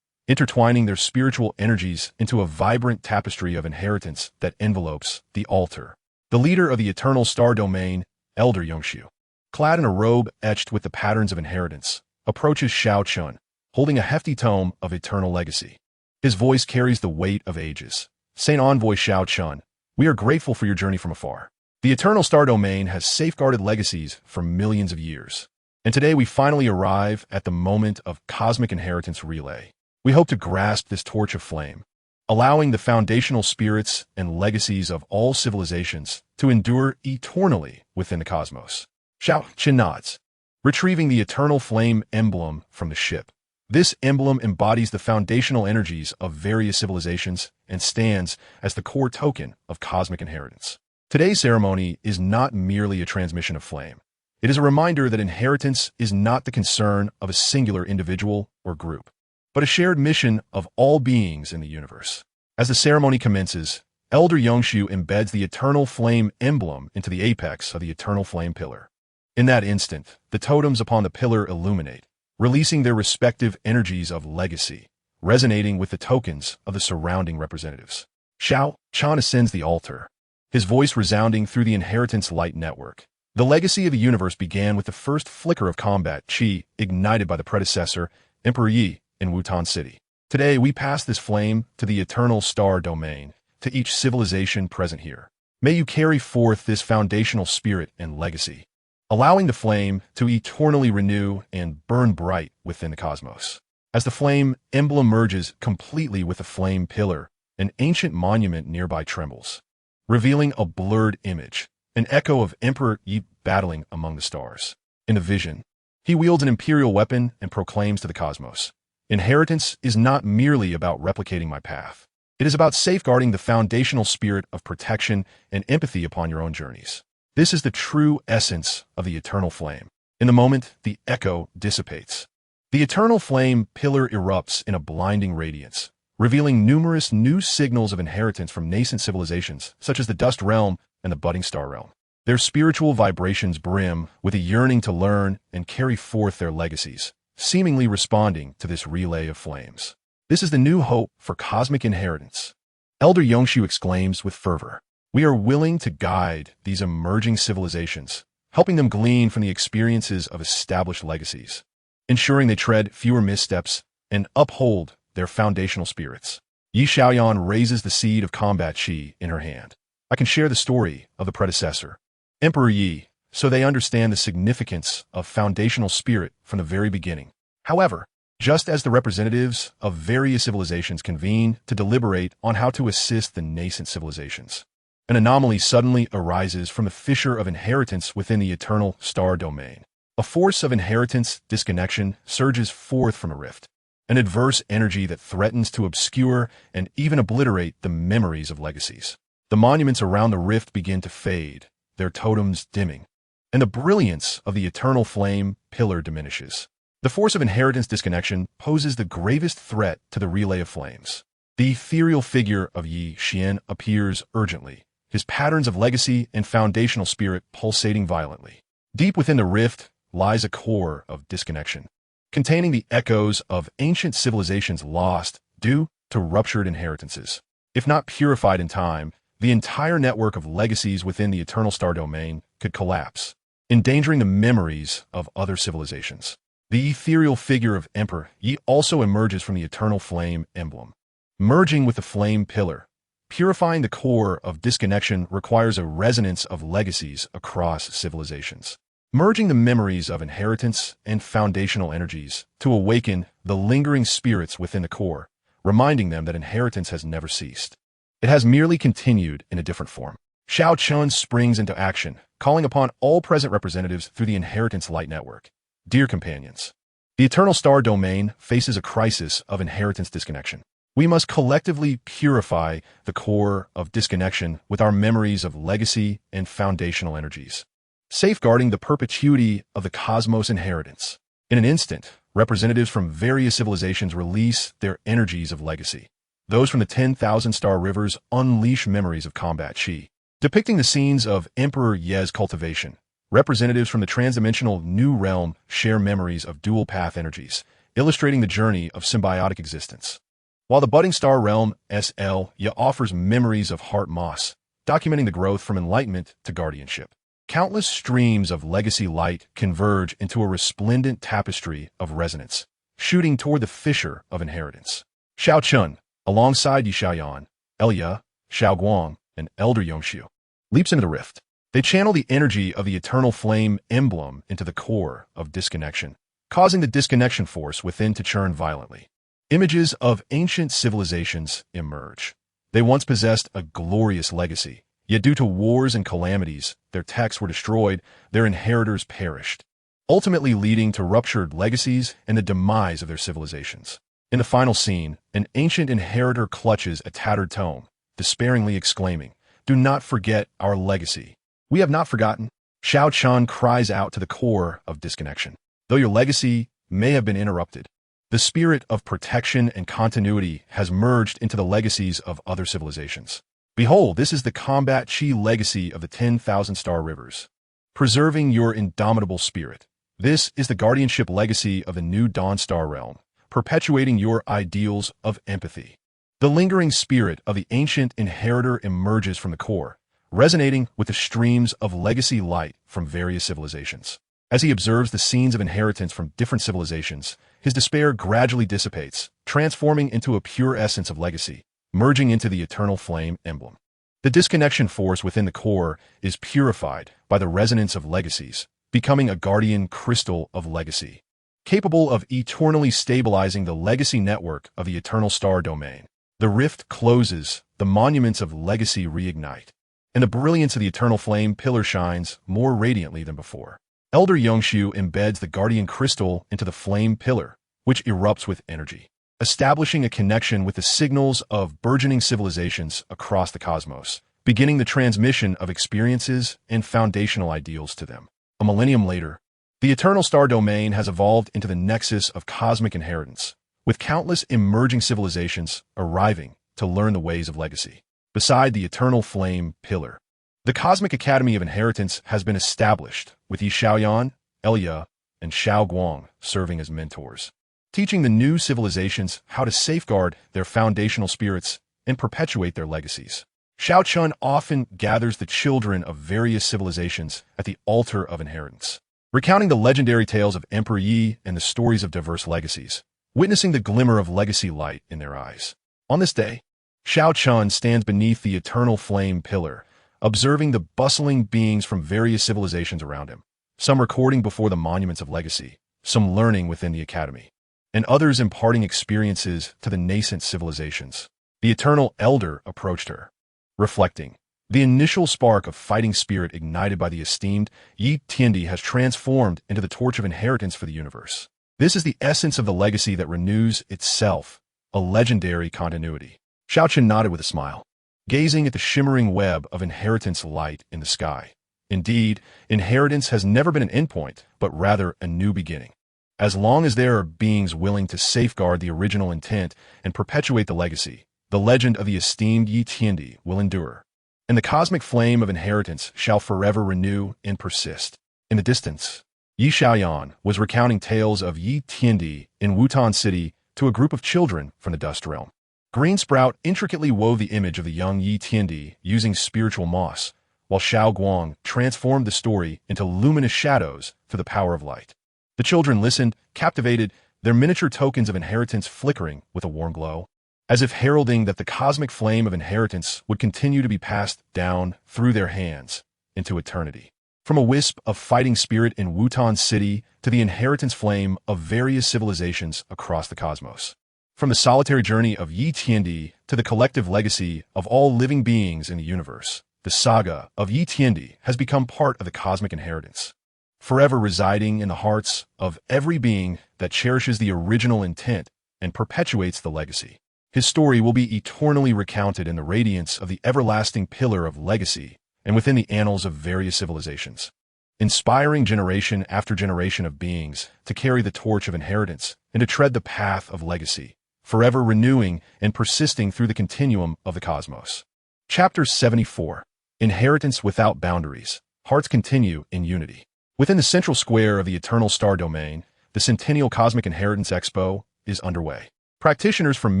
intertwining their spiritual energies into a vibrant tapestry of inheritance that envelopes the altar. The leader of the eternal star domain, Elder Yongshu, clad in a robe etched with the patterns of inheritance, approaches Shao Chun, holding a hefty tome of eternal legacy. His voice carries the weight of ages. Saint Envoy Shao Chun, we are grateful for your journey from afar. The eternal star domain has safeguarded legacies for millions of years. And today we finally arrive at the moment of cosmic inheritance relay. We hope to grasp this torch of flame, allowing the foundational spirits and legacies of all civilizations to endure eternally within the cosmos. Shao Chun nods, retrieving the eternal flame emblem from the ship. This emblem embodies the foundational energies of various civilizations and stands as the core token of cosmic inheritance. Today's ceremony is not merely a transmission of flame. It is a reminder that inheritance is not the concern of a singular individual or group, but a shared mission of all beings in the universe. As the ceremony commences, Elder Yongshu embeds the eternal flame emblem into the apex of the eternal flame pillar. In that instant, the totems upon the pillar illuminate, releasing their respective energies of legacy, resonating with the tokens of the surrounding representatives. Shao Chun ascends the altar, his voice resounding through the inheritance light network. The legacy of the universe began with the first flicker of combat chi ignited by the predecessor, Emperor Yi, in Wutan City. Today, we pass this flame to the eternal star domain, to each civilization present here. May you carry forth this foundational spirit and legacy, allowing the flame to eternally renew and burn bright within the cosmos. As the flame emblem merges completely with the flame pillar, an ancient monument nearby trembles, revealing a blurred image, an echo of Emperor Yi battling among the stars. In the vision, he wields an imperial weapon and proclaims to the cosmos, "Inheritance is not merely about replicating my path. It is about safeguarding the foundational spirit of protection and empathy upon your own journeys." This is the true essence of the eternal flame. In the moment, the echo dissipates. The eternal flame pillar erupts in a blinding radiance, revealing numerous new signals of inheritance from nascent civilizations, such as the Dust Realm and the Budding Star Realm. Their spiritual vibrations brim with a yearning to learn and carry forth their legacies, seemingly responding to this relay of flames. This is the new hope for cosmic inheritance. Elder Yongshu exclaims with fervor, "We are willing to guide these emerging civilizations, helping them glean from the experiences of established legacies, ensuring they tread fewer missteps and uphold their foundational spirits." Yi Xiaoyan raises the seed of combat chi in her hand. "I can share the story of the predecessor, Emperor Yi, so they understand the significance of foundational spirit from the very beginning. However, just as the representatives of various civilizations convene to deliberate on how to assist the nascent civilizations, an anomaly suddenly arises from the fissure of inheritance within the eternal star domain. A force of inheritance disconnection surges forth from a rift, an adverse energy that threatens to obscure and even obliterate the memories of legacies. The monuments around the rift begin to fade, their totems dimming, and the brilliance of the eternal flame pillar diminishes. The force of inheritance disconnection poses the gravest threat to the relay of flames. The ethereal figure of Yi Xian appears urgently, his patterns of legacy and foundational spirit pulsating violently. Deep within the rift lies a core of disconnection, containing the echoes of ancient civilizations lost due to ruptured inheritances. If not purified in time, the entire network of legacies within the eternal star domain could collapse, endangering the memories of other civilizations. The ethereal figure of Emperor Yi also emerges from the eternal flame emblem, merging with the flame pillar. Purifying the core of disconnection requires a resonance of legacies across civilizations, merging the memories of inheritance and foundational energies to awaken the lingering spirits within the core, reminding them that inheritance has never ceased. It has merely continued in a different form. Shao Chun springs into action, calling upon all present representatives through the Inheritance Light Network. Dear companions, the Eternal Star Domain faces a crisis of inheritance disconnection. We must collectively purify the core of disconnection with our memories of legacy and foundational energies, safeguarding the perpetuity of the cosmos inheritance. In an instant, representatives from various civilizations release their energies of legacy. Those from the 10,000 Star Rivers unleash memories of combat chi, depicting the scenes of Emperor Ye's cultivation. Representatives from the transdimensional New Realm share memories of dual path energies, illustrating the journey of symbiotic existence. While the budding star realm SL offers memories of heart moss, documenting the growth from enlightenment to guardianship. Countless streams of legacy light converge into a resplendent tapestry of resonance, shooting toward the fissure of inheritance. Shao Chun, alongside Yi Xiaoyan, Elia, Xiao Guang, and Elder Yongxiu, leaps into the rift. They channel the energy of the eternal flame emblem into the core of disconnection, causing the disconnection force within to churn violently. Images of ancient civilizations emerge. They once possessed a glorious legacy, yet due to wars and calamities, their texts were destroyed, their inheritors perished, ultimately leading to ruptured legacies and the demise of their civilizations. In the final scene, an ancient inheritor clutches a tattered tome, despairingly exclaiming, "Do not forget our legacy." "We have not forgotten." Shao Chun cries out to the core of disconnection. Though your legacy may have been interrupted, the spirit of protection and continuity has merged into the legacies of other civilizations. Behold, this is the combat chi legacy of the 10,000 star rivers, preserving your indomitable spirit. This is the guardianship legacy of the new dawn star realm, perpetuating your ideals of empathy. The lingering spirit of the ancient inheritor emerges from the core, resonating with the streams of legacy light from various civilizations. As he observes the scenes of inheritance from different civilizations, his despair gradually dissipates, transforming into a pure essence of legacy, merging into the eternal flame emblem. The disconnection force within the core is purified by the resonance of legacies, becoming a guardian crystal of legacy, capable of eternally stabilizing the legacy network of the eternal star domain. The rift closes, the monuments of legacy reignite, and the brilliance of the eternal flame pillar shines more radiantly than before. Elder Yongxiu embeds the guardian crystal into the flame pillar, which erupts with energy, establishing a connection with the signals of burgeoning civilizations across the cosmos, beginning the transmission of experiences and foundational ideals to them. A millennium later, the eternal star domain has evolved into the nexus of cosmic inheritance, with countless emerging civilizations arriving to learn the ways of legacy. Beside the eternal flame pillar, the Cosmic Academy of Inheritance has been established, with Yi Xiaoyan, Elia, and Xiao Guang serving as mentors, teaching the new civilizations how to safeguard their foundational spirits and perpetuate their legacies. Shao Chun often gathers the children of various civilizations at the altar of inheritance, recounting the legendary tales of Emperor Yi and the stories of diverse legacies, witnessing the glimmer of legacy light in their eyes. On this day, Shao Chun stands beneath the eternal flame pillar, observing the bustling beings from various civilizations around him, some recording before the monuments of legacy, some learning within the academy, and others imparting experiences to the nascent civilizations. The eternal elder approached her, reflecting, "The initial spark of fighting spirit ignited by the esteemed Yi Tiandi has transformed into the torch of inheritance for the universe. This is the essence of the legacy that renews itself, a legendary continuity." Shao Chun nodded with a smile, gazing at the shimmering web of inheritance light in the sky. Indeed, inheritance has never been an endpoint, but rather a new beginning. As long as there are beings willing to safeguard the original intent and perpetuate the legacy, the legend of the esteemed Yi Tiandi will endure, and the cosmic flame of inheritance shall forever renew and persist. In the distance, Yi Xiaoyan was recounting tales of Yi Tiandi in Wutan City to a group of children from the dust realm. Green Sprout intricately wove the image of the young Yi Tiandi using spiritual moss, while Xiao Guang transformed the story into luminous shadows through the power of light. The children listened, captivated, their miniature tokens of inheritance flickering with a warm glow, as if heralding that the cosmic flame of inheritance would continue to be passed down through their hands into eternity. From a wisp of fighting spirit in Wutan City to the inheritance flame of various civilizations across the cosmos. From the solitary journey of Yi Tiandi to the collective legacy of all living beings in the universe, the saga of Yi Tiandi has become part of the cosmic inheritance, forever residing in the hearts of every being that cherishes the original intent and perpetuates the legacy. His story will be eternally recounted in the radiance of the everlasting pillar of legacy and within the annals of various civilizations, inspiring generation after generation of beings to carry the torch of inheritance and to tread the path of legacy, forever renewing and persisting through the continuum of the cosmos. Chapter 74. Inheritance Without Boundaries. Hearts continue in unity. Within the central square of the eternal star domain, the Centennial Cosmic Inheritance Expo is underway. Practitioners from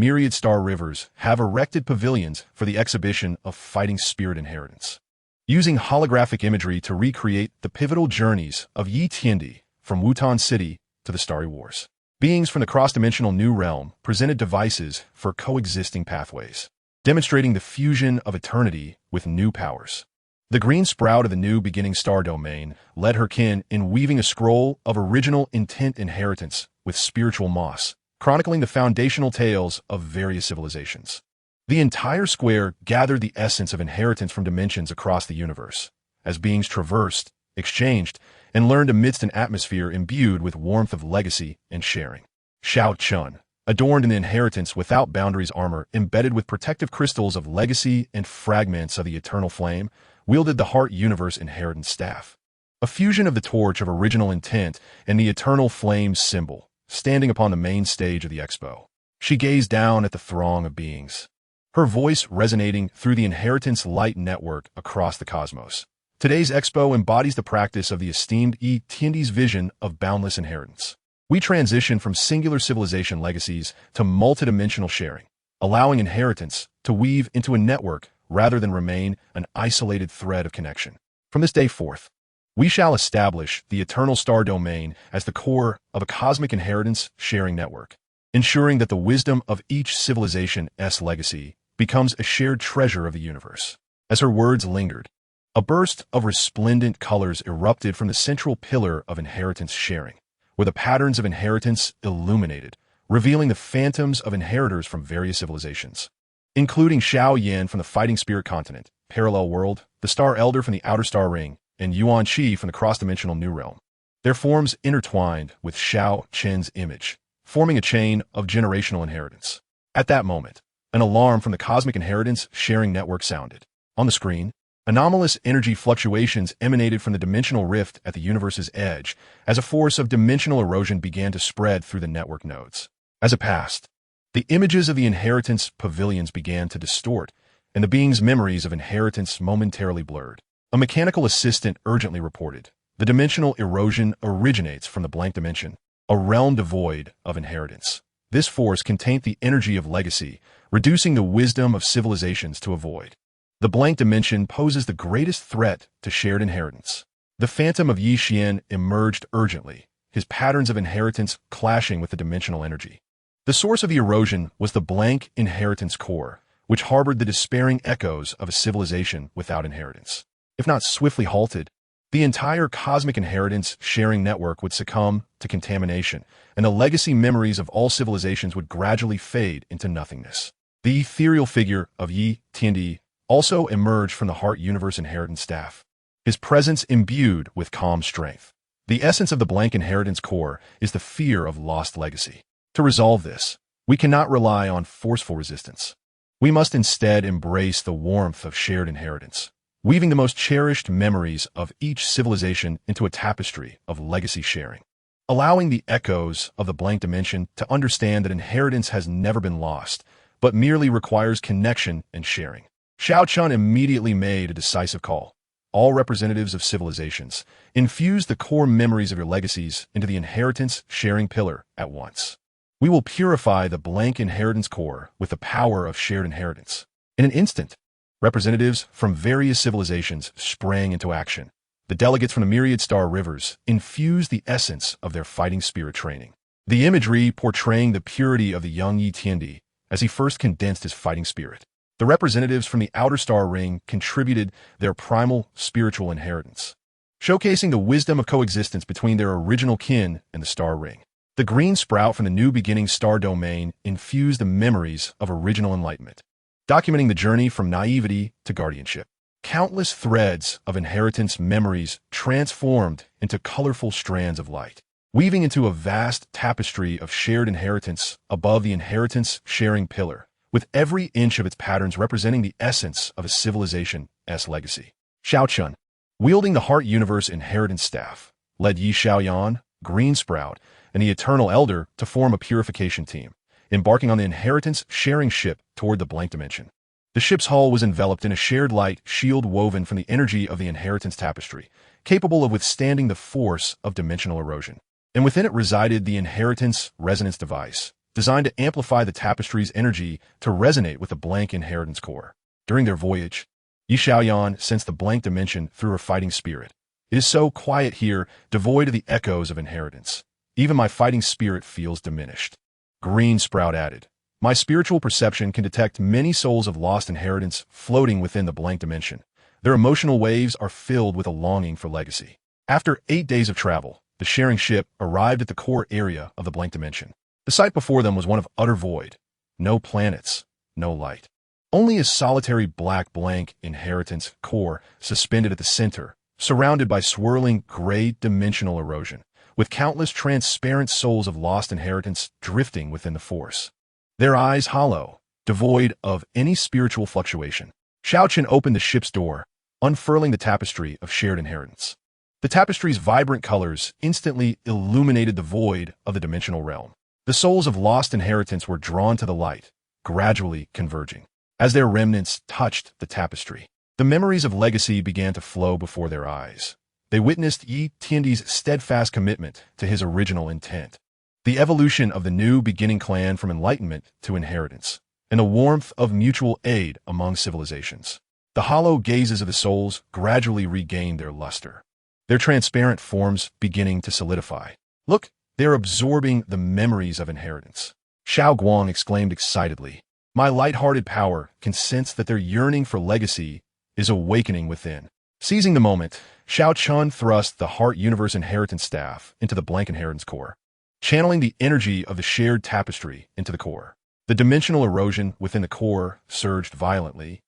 myriad star rivers have erected pavilions for the exhibition of fighting spirit inheritance, using holographic imagery to recreate the pivotal journeys of Yi Tiandi from Wutan City to the Starry Wars. Beings from the cross-dimensional New Realm presented devices for coexisting pathways, demonstrating the fusion of eternity with new powers. The green sprout of the new beginning star domain led her kin in weaving a scroll of original intent inheritance with spiritual moss, chronicling the foundational tales of various civilizations. The entire square gathered the essence of inheritance from dimensions across the universe, as beings traversed, exchanged, and learned amidst an atmosphere imbued with warmth of legacy and sharing. Shao Chun, adorned in the inheritance without boundaries armor embedded with protective crystals of legacy and fragments of the eternal flame, wielded the Heart Universe Inheritance Staff, a fusion of the torch of original intent and the eternal flame symbol, standing upon the main stage of the expo. She gazed down at the throng of beings, her voice resonating through the inheritance light network across the cosmos. Today's expo embodies the practice of the esteemed Yi Tiandi's vision of boundless inheritance. We transition from singular civilization legacies to multidimensional sharing, allowing inheritance to weave into a network rather than remain an isolated thread of connection. From this day forth, we shall establish the eternal star domain as the core of a cosmic inheritance sharing network, ensuring that the wisdom of each civilization's legacy becomes a shared treasure of the universe. As her words lingered, a burst of resplendent colors erupted from the central pillar of inheritance sharing, where the patterns of inheritance illuminated, revealing the phantoms of inheritors from various civilizations, including Xiao Yan from the Fighting Spirit Continent, Parallel World, the Star Elder from the Outer Star Ring, and Yuan Qi from the cross-dimensional New Realm. Their forms intertwined with Shao Chen's image, forming a chain of generational inheritance. At that moment, an alarm from the Cosmic Inheritance Sharing Network sounded. On the screen, anomalous energy fluctuations emanated from the dimensional rift at the universe's edge as a force of dimensional erosion began to spread through the network nodes. As it passed, the images of the inheritance pavilions began to distort, and the being's memories of inheritance momentarily blurred. A mechanical assistant urgently reported, "The dimensional erosion originates from the blank dimension, a realm devoid of inheritance. This force contained the energy of legacy, reducing the wisdom of civilizations to a void. The blank dimension poses the greatest threat to shared inheritance." The phantom of Yi Xian emerged urgently, his patterns of inheritance clashing with the dimensional energy. The source of the erosion was the blank inheritance core, which harbored the despairing echoes of a civilization without inheritance. If not swiftly halted, the entire cosmic inheritance sharing network would succumb to contamination, and the legacy memories of all civilizations would gradually fade into nothingness. The ethereal figure of Yi Tiandi also emerged from the Heart Universe Inheritance Staff, his presence imbued with calm strength. The essence of the blank inheritance core is the fear of lost legacy. To resolve this, we cannot rely on forceful resistance. We must instead embrace the warmth of shared inheritance, weaving the most cherished memories of each civilization into a tapestry of legacy sharing, allowing the echoes of the blank dimension to understand that inheritance has never been lost, but merely requires connection and sharing. Shao Chun immediately made a decisive call. All representatives of civilizations, infuse the core memories of your legacies into the inheritance sharing pillar at once. We will purify the blank inheritance core with the power of shared inheritance. In an instant, representatives from various civilizations sprang into action. The delegates from the myriad star rivers infused the essence of their fighting spirit training, the imagery portraying the purity of the young Yi Tiandi as he first condensed his fighting spirit. The representatives from the Outer Star Ring contributed their primal spiritual inheritance, showcasing the wisdom of coexistence between their original kin and the Star Ring. The green sprout from the new beginning star domain infused the memories of original enlightenment, documenting the journey from naivety to guardianship. Countless threads of inheritance memories transformed into colorful strands of light, weaving into a vast tapestry of shared inheritance above the inheritance sharing pillar, with every inch of its patterns representing the essence of a civilization's legacy. Shao Chun, wielding the Heart Universe Inheritance Staff, led Yi Xiaoyan, Green Sprout, and the Eternal Elder to form a purification team, embarking on the inheritance sharing ship toward the blank dimension. The ship's hull was enveloped in a shared light shield woven from the energy of the inheritance tapestry, capable of withstanding the force of dimensional erosion. and within it resided the inheritance resonance device, designed to amplify the tapestry's energy to resonate with the blank inheritance core. During their voyage, Yi Xiaoyan sensed the blank dimension through her fighting spirit. It is so quiet here, devoid of the echoes of inheritance. Even my fighting spirit feels diminished. Green Sprout added, my spiritual perception can detect many souls of lost inheritance floating within the blank dimension. Their emotional waves are filled with a longing for legacy. After 8 days of travel, the sharing ship arrived at the core area of the blank dimension. The sight before them was one of utter void. No planets, no light. Only a solitary black blank inheritance core suspended at the center, surrounded by swirling gray dimensional erosion, with countless transparent souls of lost inheritance drifting within the force. Their eyes hollow, devoid of any spiritual fluctuation. Xiaochen opened the ship's door, unfurling the tapestry of shared inheritance. The tapestry's vibrant colors instantly illuminated the void of the dimensional realm. The souls of lost inheritance were drawn to the light, gradually converging. As their remnants touched the tapestry, the memories of legacy began to flow before their eyes. They witnessed Yi Tiandi's steadfast commitment to his original intent, the evolution of the new beginning clan from enlightenment to inheritance, and the warmth of mutual aid among civilizations. The hollow gazes of the souls gradually regained their luster, their transparent forms beginning to solidify. Look, they're absorbing the memories of inheritance. Xiao Guang exclaimed excitedly. My light-hearted power can sense that their yearning for legacy is awakening within. Seizing the moment, Xiao Chun thrust the Heart Universe Inheritance Staff into the blank inheritance core, channeling the energy of the shared tapestry into the core. The dimensional erosion within the core surged violently,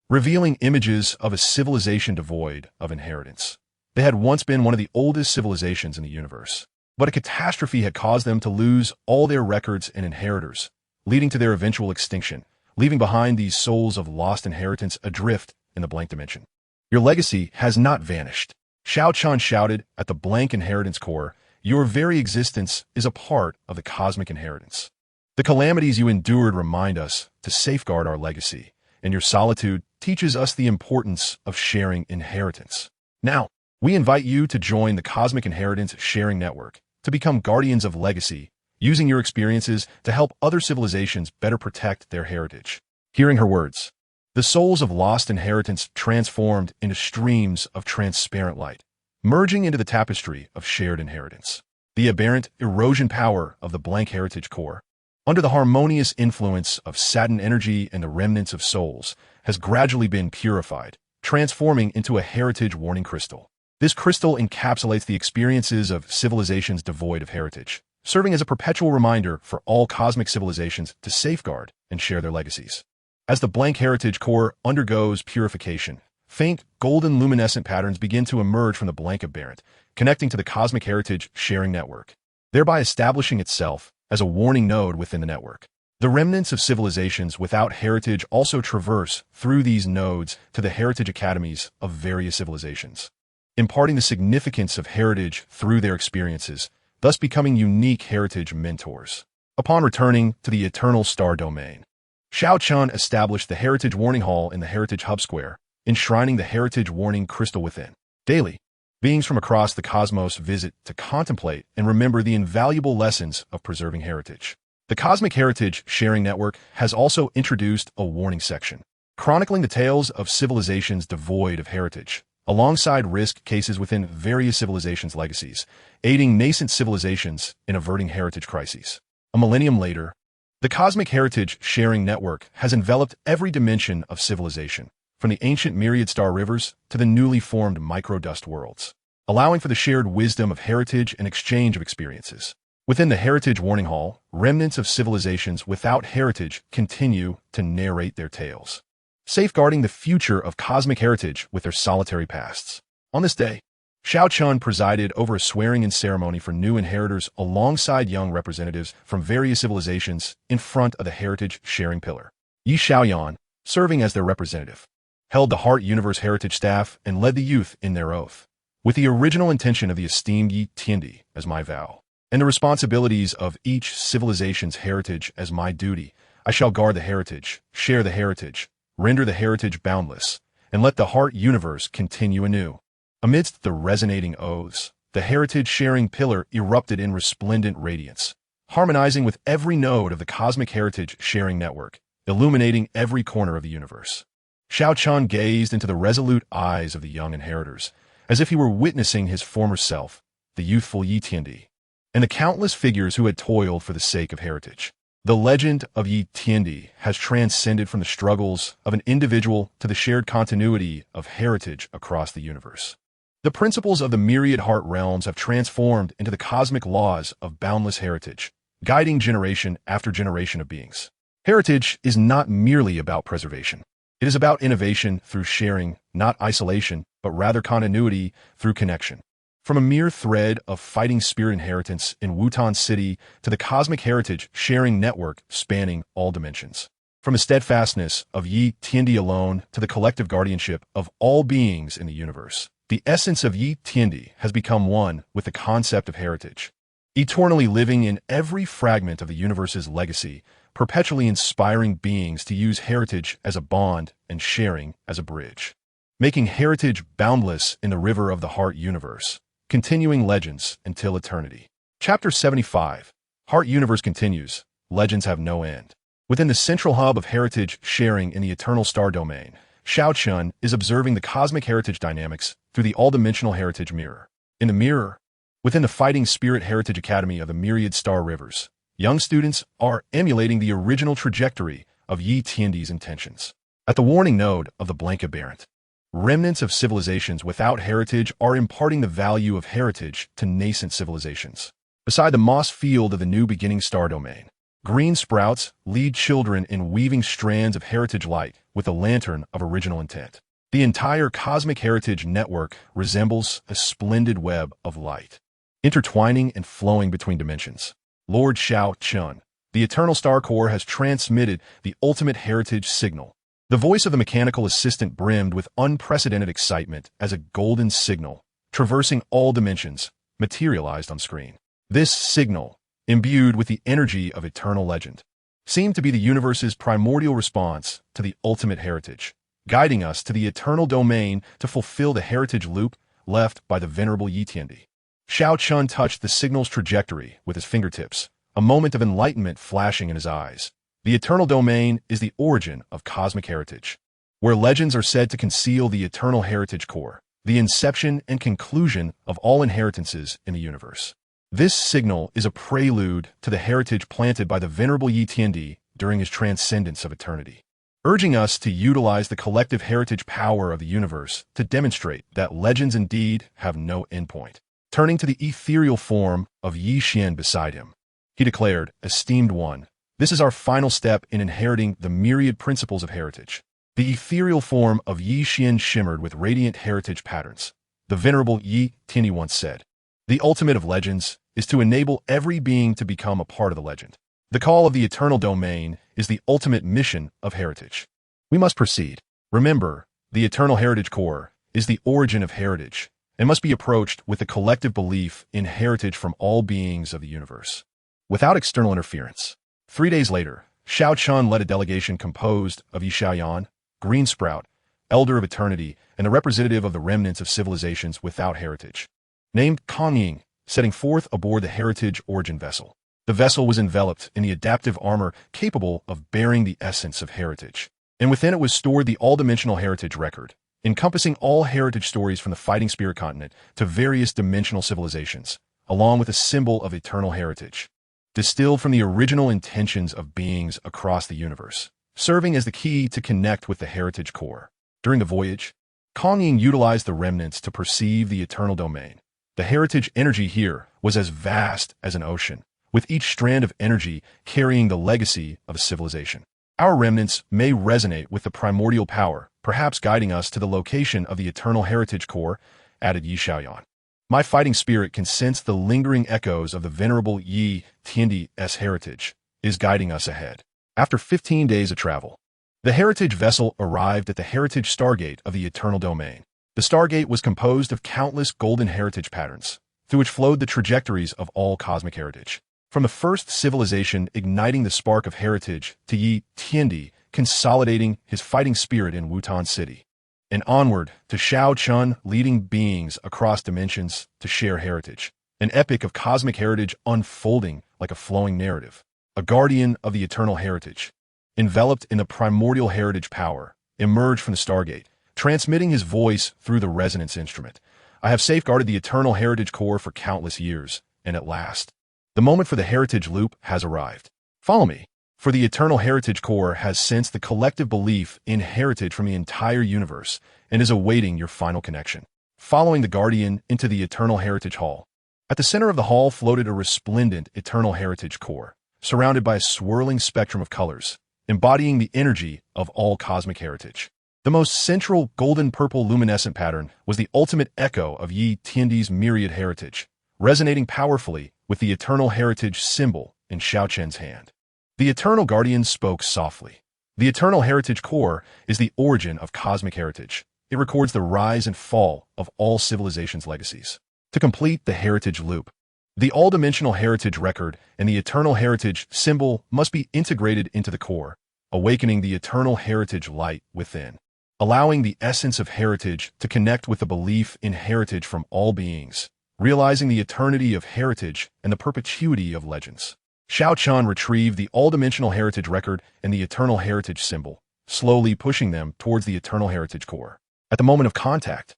revealing images of a civilization devoid of inheritance. They had once been one of the oldest civilizations in the universe, but a catastrophe had caused them to lose all their records and inheritors, leading to their eventual extinction, leaving behind these souls of lost inheritance adrift in the blank dimension. Your legacy has not vanished. Xiao Chan shouted at the blank inheritance core. Your very existence is a part of the cosmic inheritance. The calamities you endured remind us to safeguard our legacy, and your solitude teaches us the importance of sharing inheritance. Now, we invite you to join the Cosmic Inheritance Sharing Network to become guardians of legacy, using your experiences to help other civilizations better protect their heritage. Hearing her words, the souls of lost inheritance transformed into streams of transparent light, merging into the tapestry of shared inheritance. The aberrant erosion power of the blank heritage core, under the harmonious influence of Saturn energy and the remnants of souls, has gradually been purified, transforming into a heritage warning crystal. This crystal encapsulates the experiences of civilizations devoid of heritage, serving as a perpetual reminder for all cosmic civilizations to safeguard and share their legacies. As the blank heritage core undergoes purification, faint golden luminescent patterns begin to emerge from the blank aberrant, connecting to the cosmic heritage sharing network, thereby establishing itself as a warning node within the network. The remnants of civilizations without heritage also traverse through these nodes to the heritage academies of various civilizations, imparting the significance of heritage through their experiences, thus becoming unique heritage mentors. Upon returning to the Eternal Star Domain, Xiao Chun established the Heritage Warning Hall in the Heritage Hub Square, enshrining the Heritage Warning Crystal within. Daily, beings from across the cosmos visit to contemplate and remember the invaluable lessons of preserving heritage. The Cosmic Heritage Sharing Network has also introduced a warning section, chronicling the tales of civilizations devoid of heritage, alongside risk cases within various civilizations' legacies, aiding nascent civilizations in averting heritage crises. A millennium later, the Cosmic Heritage Sharing Network has enveloped every dimension of civilization, from the ancient myriad star rivers to the newly formed microdust worlds, allowing for the shared wisdom of heritage and exchange of experiences. Within the Heritage Warning Hall, remnants of civilizations without heritage continue to narrate their tales, safeguarding the future of cosmic heritage with their solitary pasts. On this day, Xiao Chun presided over a swearing-in ceremony for new inheritors alongside young representatives from various civilizations in front of the Heritage Sharing Pillar. Yi Xiaoyan, serving as their representative, held the Heart Universe Heritage Staff and led the youth in their oath, with the original intention of the esteemed Yi Tiandi as my vow, and the responsibilities of each civilization's heritage as my duty. I shall guard the heritage, share the heritage, render the heritage boundless, and let the Heart Universe continue anew. Amidst the resonating oaths, the heritage-sharing pillar erupted in resplendent radiance, harmonizing with every node of the cosmic heritage-sharing network, illuminating every corner of the universe. Xiao Chun gazed into the resolute eyes of the young inheritors, as if he were witnessing his former self, the youthful Yi Tiandi, and the countless figures who had toiled for the sake of heritage. The legend of Yi Tiandi has transcended from the struggles of an individual to the shared continuity of heritage across the universe. The principles of the myriad heart realms have transformed into the cosmic laws of boundless heritage, guiding generation after generation of beings. Heritage is not merely about preservation. It is about innovation through sharing, not isolation, but rather continuity through connection. From a mere thread of fighting spirit inheritance in Wutan City to the cosmic heritage sharing network spanning all dimensions. From the steadfastness of Yi Tiandi alone to the collective guardianship of all beings in the universe, the essence of Yi Tiandi has become one with the concept of heritage, eternally living in every fragment of the universe's legacy, perpetually inspiring beings to use heritage as a bond and sharing as a bridge, making heritage boundless in the river of the heart universe, continuing legends until eternity. Chapter 75. Heart Universe continues. Legends have no end. Within the central hub of heritage sharing in the eternal star domain, Xiao Chun is observing the cosmic heritage dynamics through the all-dimensional heritage mirror. In the mirror, within the Fighting Spirit Heritage Academy of the Myriad Star Rivers, young students are emulating the original trajectory of Yi Tiandi's intentions. At the warning node of the blank aberrant, remnants of civilizations without heritage are imparting the value of heritage to nascent civilizations. Beside the moss field of the new beginning star domain, green sprouts lead children in weaving strands of heritage light with the lantern of original intent. The entire cosmic heritage network resembles a splendid web of light, intertwining and flowing between dimensions. Lord Xiao Chun, the eternal star core, has transmitted the ultimate heritage signal. The voice of the mechanical assistant brimmed with unprecedented excitement as a golden signal, traversing all dimensions, materialized on screen. This signal, imbued with the energy of eternal legend, seemed to be the universe's primordial response to the ultimate heritage, guiding us to the eternal domain to fulfill the heritage loop left by the venerable Yi Tiandi. Xiao Chun touched the signal's trajectory with his fingertips, a moment of enlightenment flashing in his eyes. The eternal domain is the origin of cosmic heritage, where legends are said to conceal the eternal heritage core, the inception and conclusion of all inheritances in the universe. This signal is a prelude to the heritage planted by the venerable Yi Tiandi during his transcendence of eternity, urging us to utilize the collective heritage power of the universe to demonstrate that legends indeed have no endpoint. Turning to the ethereal form of Yi Xian beside him, he declared, "Esteemed one, this is our final step in inheriting the myriad principles of heritage." The ethereal form of Yi Xian shimmered with radiant heritage patterns. The venerable Yi Tiandi once said, "The ultimate of legends is to enable every being to become a part of the legend. The call of the eternal domain is the ultimate mission of heritage. We must proceed. Remember, the eternal heritage core is the origin of heritage and must be approached with the collective belief in heritage from all beings of the universe, without external interference." 3 days later, Xiao Chun led a delegation composed of Yi Xiaoyan, Green Sprout, Elder of Eternity, and the representative of the remnants of civilizations without heritage, named Qingyang, setting forth aboard the heritage origin vessel. The vessel was enveloped in the adaptive armor capable of bearing the essence of heritage, and within it was stored the all-dimensional heritage record, encompassing all heritage stories from the Fighting Spirit continent to various dimensional civilizations, along with a symbol of eternal heritage, distilled from the original intentions of beings across the universe, serving as the key to connect with the heritage core. During the voyage, Qingyang utilized the remnants to perceive the eternal domain. The heritage energy here was as vast as an ocean, with each strand of energy carrying the legacy of a civilization. Our remnants may resonate with the primordial power, perhaps guiding us to the location of the eternal heritage core, added Yi Xiaoyan. My fighting spirit can sense the lingering echoes of the venerable Yi Tiandi's heritage is guiding us ahead. After 15 days of travel, the heritage vessel arrived at the heritage stargate of the eternal domain. The stargate was composed of countless golden heritage patterns, through which flowed the trajectories of all cosmic heritage. From the first civilization igniting the spark of heritage to Yi Tiandi consolidating his fighting spirit in Wutan City, and onward to Shao Chun, leading beings across dimensions to share heritage. An epic of cosmic heritage unfolding like a flowing narrative. A guardian of the eternal heritage, enveloped in the primordial heritage power, emerged from the Stargate, transmitting his voice through the resonance instrument. I have safeguarded the eternal heritage core for countless years, and at last, the moment for the heritage loop has arrived. Follow me, for the eternal heritage core has sensed the collective belief in heritage from the entire universe and is awaiting your final connection. Following the guardian into the eternal heritage hall. At the center of the hall floated a resplendent eternal heritage core, surrounded by a swirling spectrum of colors, embodying the energy of all cosmic heritage. The most central golden-purple luminescent pattern was the ultimate echo of Yi Tiandi's myriad heritage, resonating powerfully with the eternal heritage symbol in Shao Chen's hand. The eternal guardian spoke softly. The eternal heritage core is the origin of cosmic heritage. It records the rise and fall of all civilizations' legacies. To complete the heritage loop, the all-dimensional heritage record and the eternal heritage symbol must be integrated into the core, awakening the eternal heritage light within, allowing the essence of heritage to connect with the belief in heritage from all beings, realizing the eternity of heritage and the perpetuity of legends. Shao Chun retrieved the all-dimensional heritage record and the eternal heritage symbol, slowly pushing them towards the eternal heritage core. At the moment of contact,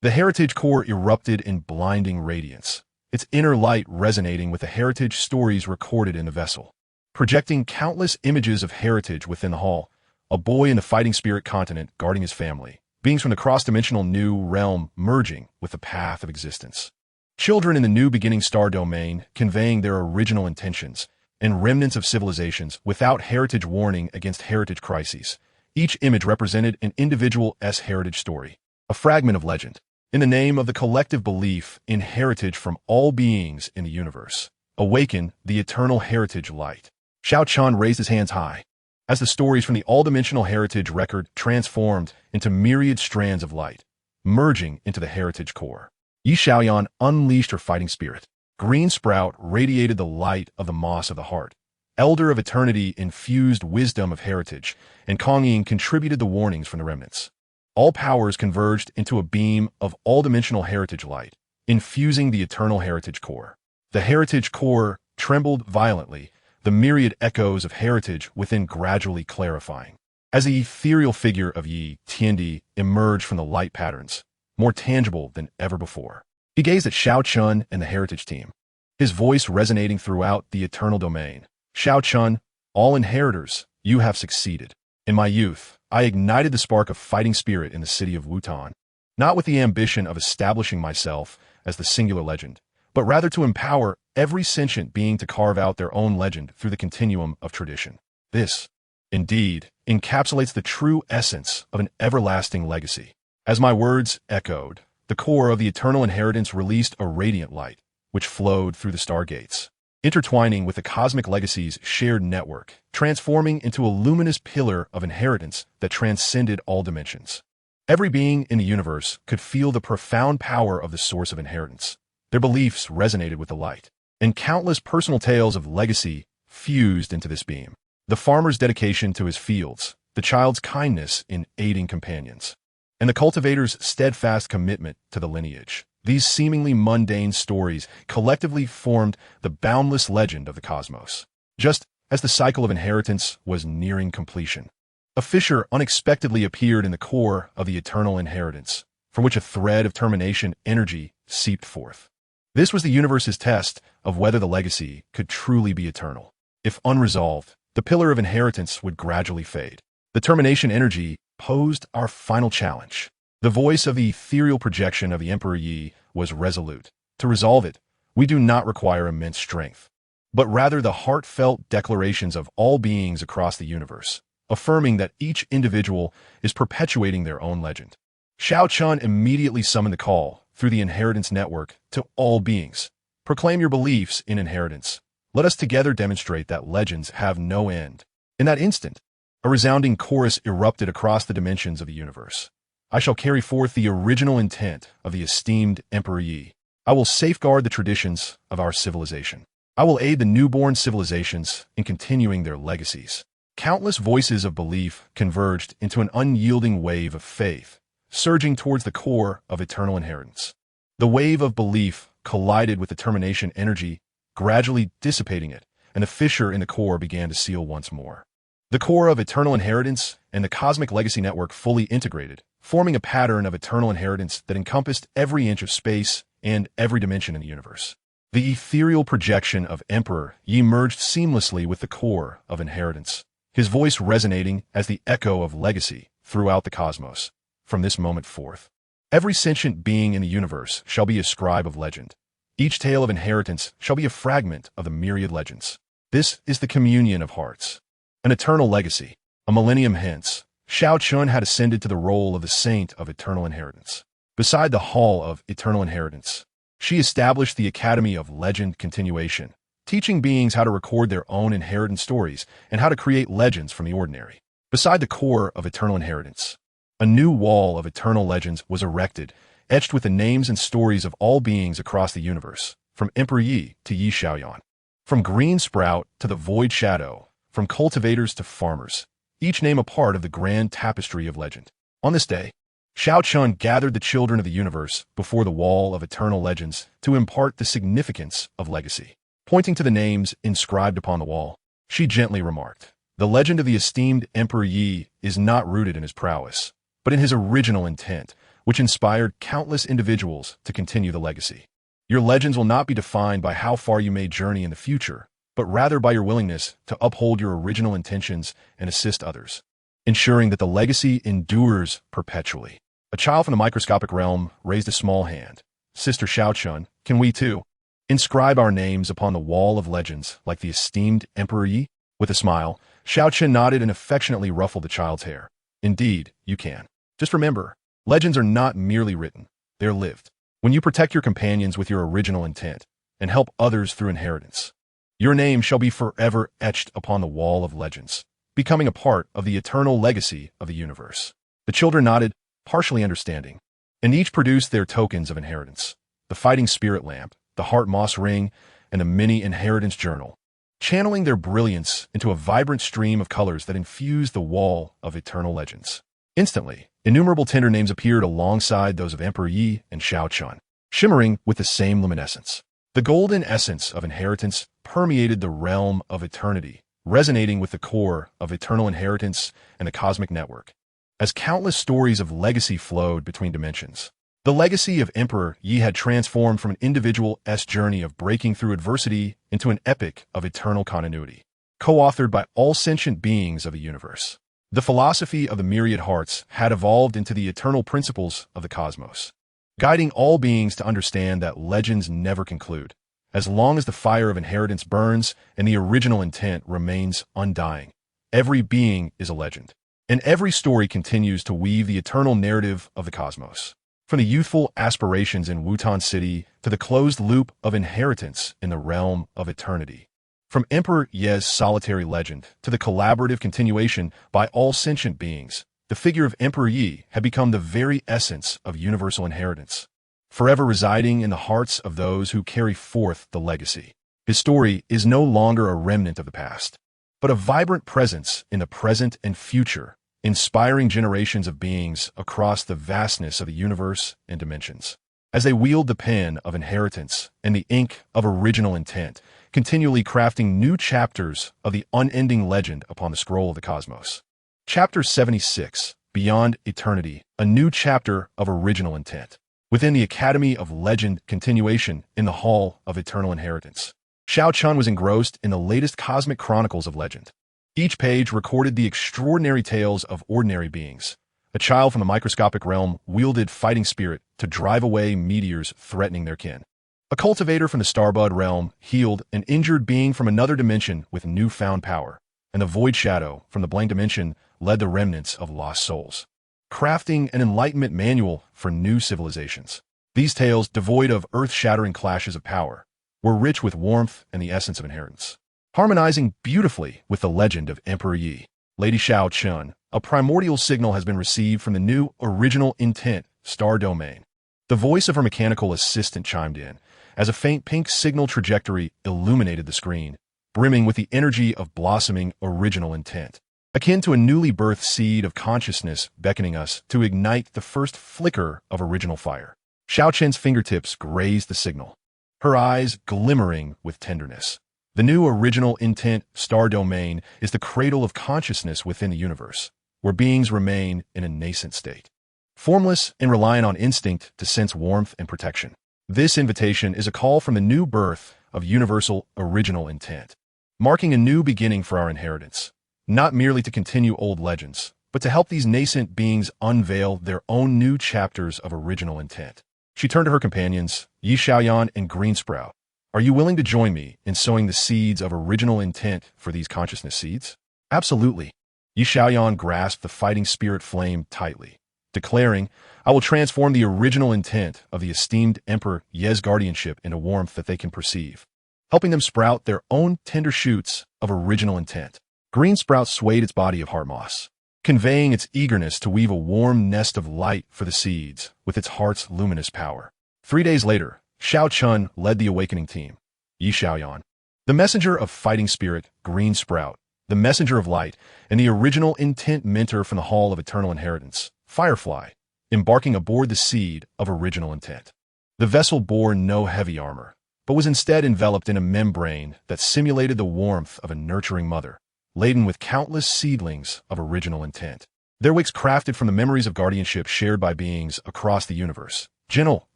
the heritage core erupted in blinding radiance, its inner light resonating with the heritage stories recorded in the vessel. Projecting countless images of heritage within the hall, a boy in the fighting spirit continent guarding his family, beings from the cross-dimensional new realm merging with the path of existence. Children in the new beginning star domain conveying their original intentions, and remnants of civilizations without heritage warning against heritage crises. Each image represented an individual heritage story, a fragment of legend, in the name of the collective belief in heritage from all beings in the universe. Awaken the eternal heritage light. Shao Chun raised his hands high, as the stories from the all-dimensional heritage record transformed into myriad strands of light, merging into the heritage core. Yi Xiaoyan unleashed her fighting spirit. Green Sprout radiated the light of the moss of the heart. Elder of Eternity infused wisdom of heritage, and Qingyang contributed the warnings from the remnants. All powers converged into a beam of all-dimensional heritage light, infusing the eternal heritage core. The heritage core trembled violently, the myriad echoes of heritage within gradually clarifying. As the ethereal figure of Yi Tiandi emerged from the light patterns, more tangible than ever before, he gazed at Shao Chun and the heritage team, his voice resonating throughout the eternal domain. Shao Chun, all inheritors, you have succeeded. In my youth, I ignited the spark of fighting spirit in the city of Wutan, not with the ambition of establishing myself as the singular legend, but rather to empower every sentient being to carve out their own legend through the continuum of tradition. This, indeed, encapsulates the true essence of an everlasting legacy. As my words echoed, the core of the eternal inheritance released a radiant light, which flowed through the stargates, intertwining with the cosmic legacy's shared network, transforming into a luminous pillar of inheritance that transcended all dimensions. Every being in the universe could feel the profound power of the source of inheritance. Their beliefs resonated with the light, and countless personal tales of legacy fused into this beam. The farmer's dedication to his fields, the child's kindness in aiding companions, and the cultivator's steadfast commitment to the lineage. These seemingly mundane stories collectively formed the boundless legend of the cosmos. Just as the cycle of inheritance was nearing completion, a fissure unexpectedly appeared in the core of the eternal inheritance, from which a thread of termination energy seeped forth. This was the universe's test of whether the legacy could truly be eternal. If unresolved, the pillar of inheritance would gradually fade. The termination energy posed our final challenge. The voice of the ethereal projection of the Emperor Yi was resolute. To resolve it, we do not require immense strength, but rather the heartfelt declarations of all beings across the universe, affirming that each individual is perpetuating their own legend. Shao Chun immediately summoned the call through the inheritance network to all beings. Proclaim your beliefs in inheritance. Let us together demonstrate that legends have no end. In that instant, a resounding chorus erupted across the dimensions of the universe. I shall carry forth the original intent of the esteemed Emperor Yi. I will safeguard the traditions of our civilization. I will aid the newborn civilizations in continuing their legacies. Countless voices of belief converged into an unyielding wave of faith, surging towards the core of eternal inheritance. The wave of belief collided with the termination energy, gradually dissipating it, and the fissure in the core began to seal once more. The core of eternal inheritance and the cosmic legacy network fully integrated, forming a pattern of eternal inheritance that encompassed every inch of space and every dimension in the universe. The ethereal projection of Emperor Yi merged seamlessly with the core of inheritance, his voice resonating as the echo of legacy throughout the cosmos. From this moment forth, every sentient being in the universe shall be a scribe of legend. Each tale of inheritance shall be a fragment of the myriad legends. This is the communion of hearts. An eternal legacy. A millennium hence, Shao Chun had ascended to the role of the saint of eternal inheritance. Beside the hall of eternal inheritance, she established the Academy of Legend Continuation, teaching beings how to record their own inheritance stories and how to create legends from the ordinary. Beside the core of eternal inheritance, a new wall of eternal legends was erected, etched with the names and stories of all beings across the universe, from Emperor Yi to Yi Xiaoyan. From Green Sprout to the Void Shadow, from cultivators to farmers, each name a part of the grand tapestry of legend. On this day, Shao Chun gathered the children of the universe before the wall of eternal legends to impart the significance of legacy. Pointing to the names inscribed upon the wall, she gently remarked, "The legend of the esteemed Emperor Yi is not rooted in his prowess, but in his original intent, which inspired countless individuals to continue the legacy. Your legends will not be defined by how far you may journey in the future, but rather by your willingness to uphold your original intentions and assist others, ensuring that the legacy endures perpetually." A child from the microscopic realm raised a small hand. "Sister Shao Chun, can we too inscribe our names upon the wall of legends like the esteemed Emperor Yi?" With a smile, Shao Chun nodded and affectionately ruffled the child's hair. "Indeed, you can. Just remember, legends are not merely written, they're lived. When you protect your companions with your original intent and help others through inheritance, your name shall be forever etched upon the wall of legends, becoming a part of the eternal legacy of the universe." The children nodded, partially understanding, and each produced their tokens of inheritance: the fighting spirit lamp, the heart moss ring, and the mini inheritance journal, channeling their brilliance into a vibrant stream of colors that infused the wall of eternal legends. Instantly, innumerable tender names appeared alongside those of Emperor Yi and Shao Chun, shimmering with the same luminescence. The golden essence of inheritance permeated the realm of eternity, resonating with the core of eternal inheritance and the cosmic network. As countless stories of legacy flowed between dimensions, the legacy of Emperor Yi had transformed from an individual's journey of breaking through adversity into an epic of eternal continuity, co-authored by all sentient beings of the universe. The philosophy of the myriad hearts had evolved into the eternal principles of the cosmos, guiding all beings to understand that legends never conclude. As long as the fire of inheritance burns and the original intent remains undying, every being is a legend, and every story continues to weave the eternal narrative of the cosmos. From the youthful aspirations in Wutan City to the closed loop of inheritance in the realm of eternity. From Emperor Ye's solitary legend to the collaborative continuation by all sentient beings, the figure of Emperor Yi had become the very essence of universal inheritance, forever residing in the hearts of those who carry forth the legacy. His story is no longer a remnant of the past, but a vibrant presence in the present and future, inspiring generations of beings across the vastness of the universe and dimensions. As they wield the pen of inheritance and the ink of original intent, continually crafting new chapters of the unending legend upon the scroll of the cosmos. Chapter 76, Beyond Eternity, a new chapter of original intent. Within the Academy of Legend Continuation in the Hall of Eternal Inheritance, Shao Chun was engrossed in the latest cosmic chronicles of legend. Each page recorded the extraordinary tales of ordinary beings. A child from the microscopic realm wielded fighting spirit to drive away meteors threatening their kin. A cultivator from the Starbud realm healed an injured being from another dimension with newfound power, and the Void Shadow from the blank dimension led the remnants of lost souls, crafting an enlightenment manual for new civilizations. These tales, devoid of earth-shattering clashes of power, were rich with warmth and the essence of inheritance, harmonizing beautifully with the legend of Emperor Yi. Lady Shao Chun, a primordial signal has been received from the new original intent star domain. The voice of her mechanical assistant chimed in, as a faint pink signal trajectory illuminated the screen, brimming with the energy of blossoming original intent. akin to a newly birthed seed of consciousness beckoning us to ignite the first flicker of original fire. Xiaoqian's fingertips grazed the signal, her eyes glimmering with tenderness. The new original intent star domain is the cradle of consciousness within the universe, where beings remain in a nascent state, formless and reliant on instinct to sense warmth and protection. This invitation is a call from the new birth of universal original intent, marking a new beginning for our inheritance, not merely to continue old legends, but to help these nascent beings unveil their own new chapters of original intent. She turned to her companions, Yi Xiaoyan and Greensprout. Are you willing to join me in sowing the seeds of original intent for these consciousness seeds? Absolutely. Yi Xiaoyan grasped the fighting spirit flame tightly, declaring, I will transform the original intent of the esteemed Emperor Ye's guardianship into warmth that they can perceive, helping them sprout their own tender shoots of original intent. Greensprout swayed its body of heart moss, conveying its eagerness to weave a warm nest of light for the seeds with its heart's luminous power. 3 days later, Xiao Chun led the awakening team. Yi Xiaoyan, the messenger of fighting spirit, Greensprout, the messenger of light, and the original intent mentor from the Hall of Eternal Inheritance, Firefly, embarking aboard the seed of original intent. The vessel bore no heavy armor, but was instead enveloped in a membrane that simulated the warmth of a nurturing mother, laden with countless seedlings of original intent. Their wicks crafted from the memories of guardianship shared by beings across the universe, gentle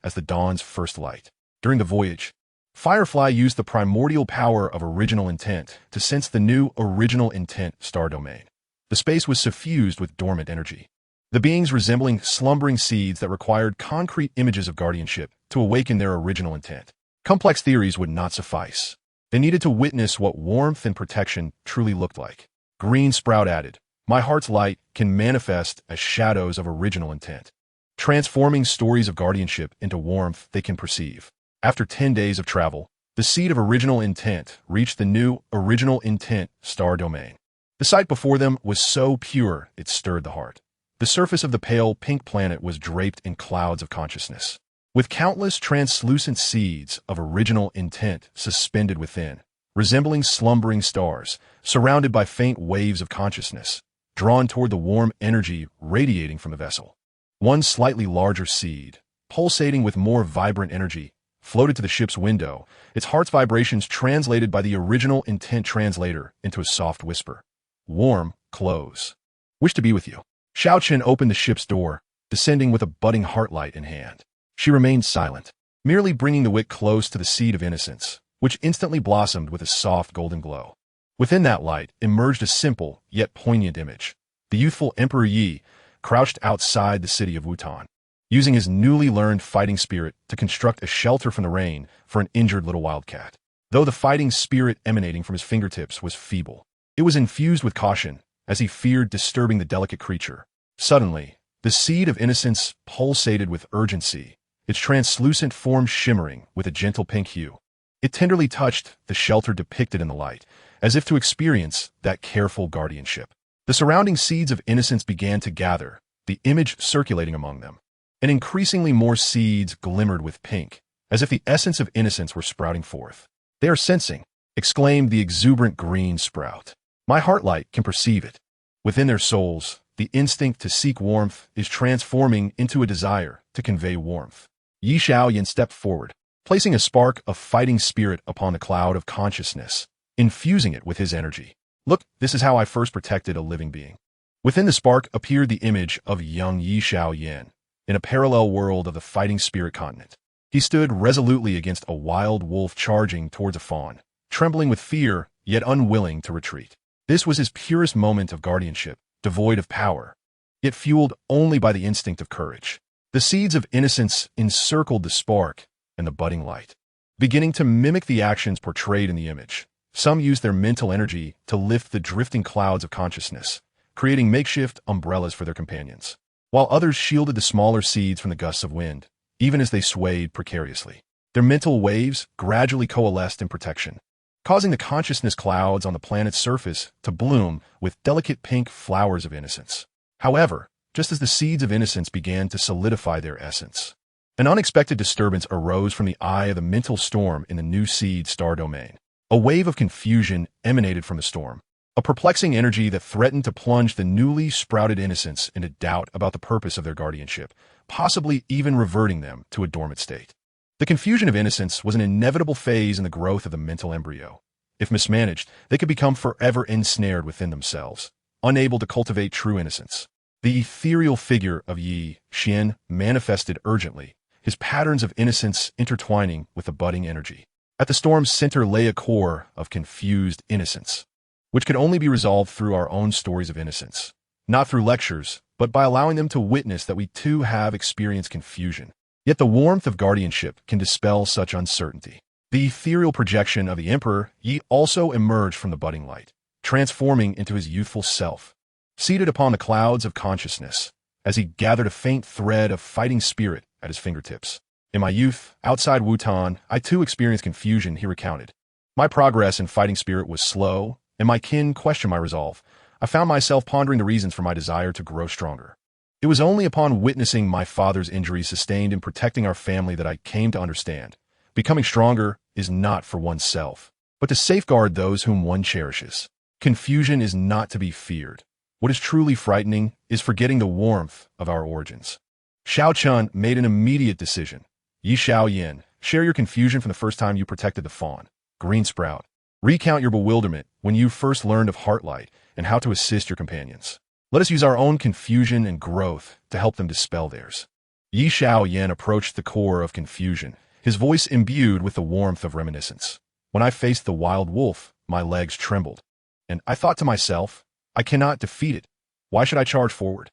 as the dawn's first light. During the voyage, Firefly used the primordial power of original intent to sense the new original intent star domain. The space was suffused with dormant energy, the beings resembling slumbering seeds that required concrete images of guardianship to awaken their original intent. Complex theories would not suffice. They needed to witness what warmth and protection truly looked like. Greensprout added, my heart's light can manifest as shadows of original intent, transforming stories of guardianship into warmth they can perceive. After 10 days of travel, the seed of original intent reached the new original intent star domain. The sight before them was so pure it stirred the heart. The surface of the pale pink planet was draped in clouds of consciousness, with countless translucent seeds of original intent suspended within, resembling slumbering stars, surrounded by faint waves of consciousness, drawn toward the warm energy radiating from the vessel. One slightly larger seed, pulsating with more vibrant energy, floated to the ship's window, its heart's vibrations translated by the original intent translator into a soft whisper. Warm, close. Wish to be with you. Xiaoqian opened the ship's door, descending with a budding heartlight in hand. She remained silent, merely bringing the wick close to the seed of innocence, which instantly blossomed with a soft golden glow. Within that light emerged a simple, yet poignant image. The youthful Emperor Yi, crouched outside the city of Wutan, using his newly learned fighting spirit to construct a shelter from the rain for an injured little wildcat. Though the fighting spirit emanating from his fingertips was feeble, it was infused with caution, as he feared disturbing the delicate creature. Suddenly, the seed of innocence pulsated with urgency, its translucent form shimmering with a gentle pink hue. It tenderly touched the shelter depicted in the light, as if to experience that careful guardianship. The surrounding seeds of innocence began to gather, the image circulating among them. And increasingly more seeds glimmered with pink, as if the essence of innocence were sprouting forth. They are sensing, exclaimed the exuberant Greensprout. My heartlight can perceive it. Within their souls, the instinct to seek warmth is transforming into a desire to convey warmth. Yi Xiaoyan stepped forward, placing a spark of fighting spirit upon the cloud of consciousness, infusing it with his energy. Look, this is how I first protected a living being. Within the spark appeared the image of young Yi Xiaoyan, in a parallel world of the fighting spirit continent. He stood resolutely against a wild wolf charging towards a fawn, trembling with fear, yet unwilling to retreat. This was his purest moment of guardianship, devoid of power, yet fueled only by the instinct of courage. The seeds of innocence encircled the spark and the budding light, beginning to mimic the actions portrayed in the image. Some used their mental energy to lift the drifting clouds of consciousness, creating makeshift umbrellas for their companions, while others shielded the smaller seeds from the gusts of wind, even as they swayed precariously. Their mental waves gradually coalesced in protection, causing the consciousness clouds on the planet's surface to bloom with delicate pink flowers of innocence. However, just as the seeds of innocence began to solidify their essence, an unexpected disturbance arose from the eye of the mental storm in the new seed star domain. A wave of confusion emanated from the storm, a perplexing energy that threatened to plunge the newly sprouted innocents into doubt about the purpose of their guardianship, possibly even reverting them to a dormant state. The confusion of innocence was an inevitable phase in the growth of the mental embryo. If mismanaged, they could become forever ensnared within themselves, unable to cultivate true innocence. The ethereal figure of Yi Xian manifested urgently, his patterns of innocence intertwining with the budding energy. At the storm's center lay a core of confused innocence, which could only be resolved through our own stories of innocence, not through lectures, but by allowing them to witness that we too have experienced confusion. Yet the warmth of guardianship can dispel such uncertainty. The ethereal projection of the Emperor Yi also emerged from the budding light, transforming into his youthful self, seated upon the clouds of consciousness, as he gathered a faint thread of fighting spirit at his fingertips. In my youth, outside Wutan, I too experienced confusion, he recounted. My progress in fighting spirit was slow, and my kin questioned my resolve. I found myself pondering the reasons for my desire to grow stronger. It was only upon witnessing my father's injuries sustained in protecting our family that I came to understand. Becoming stronger is not for oneself, but to safeguard those whom one cherishes. Confusion is not to be feared. What is truly frightening is forgetting the warmth of our origins. Xiao Chun made an immediate decision. Yi Xiao Yin, share your confusion from the first time you protected the fawn. Green Sprout, recount your bewilderment when you first learned of Heartlight and how to assist your companions. Let us use our own confusion and growth to help them dispel theirs. Yi Xiao Yin approached the core of confusion, his voice imbued with the warmth of reminiscence. When I faced the wild wolf, my legs trembled, and I thought to myself, I cannot defeat it. Why should I charge forward?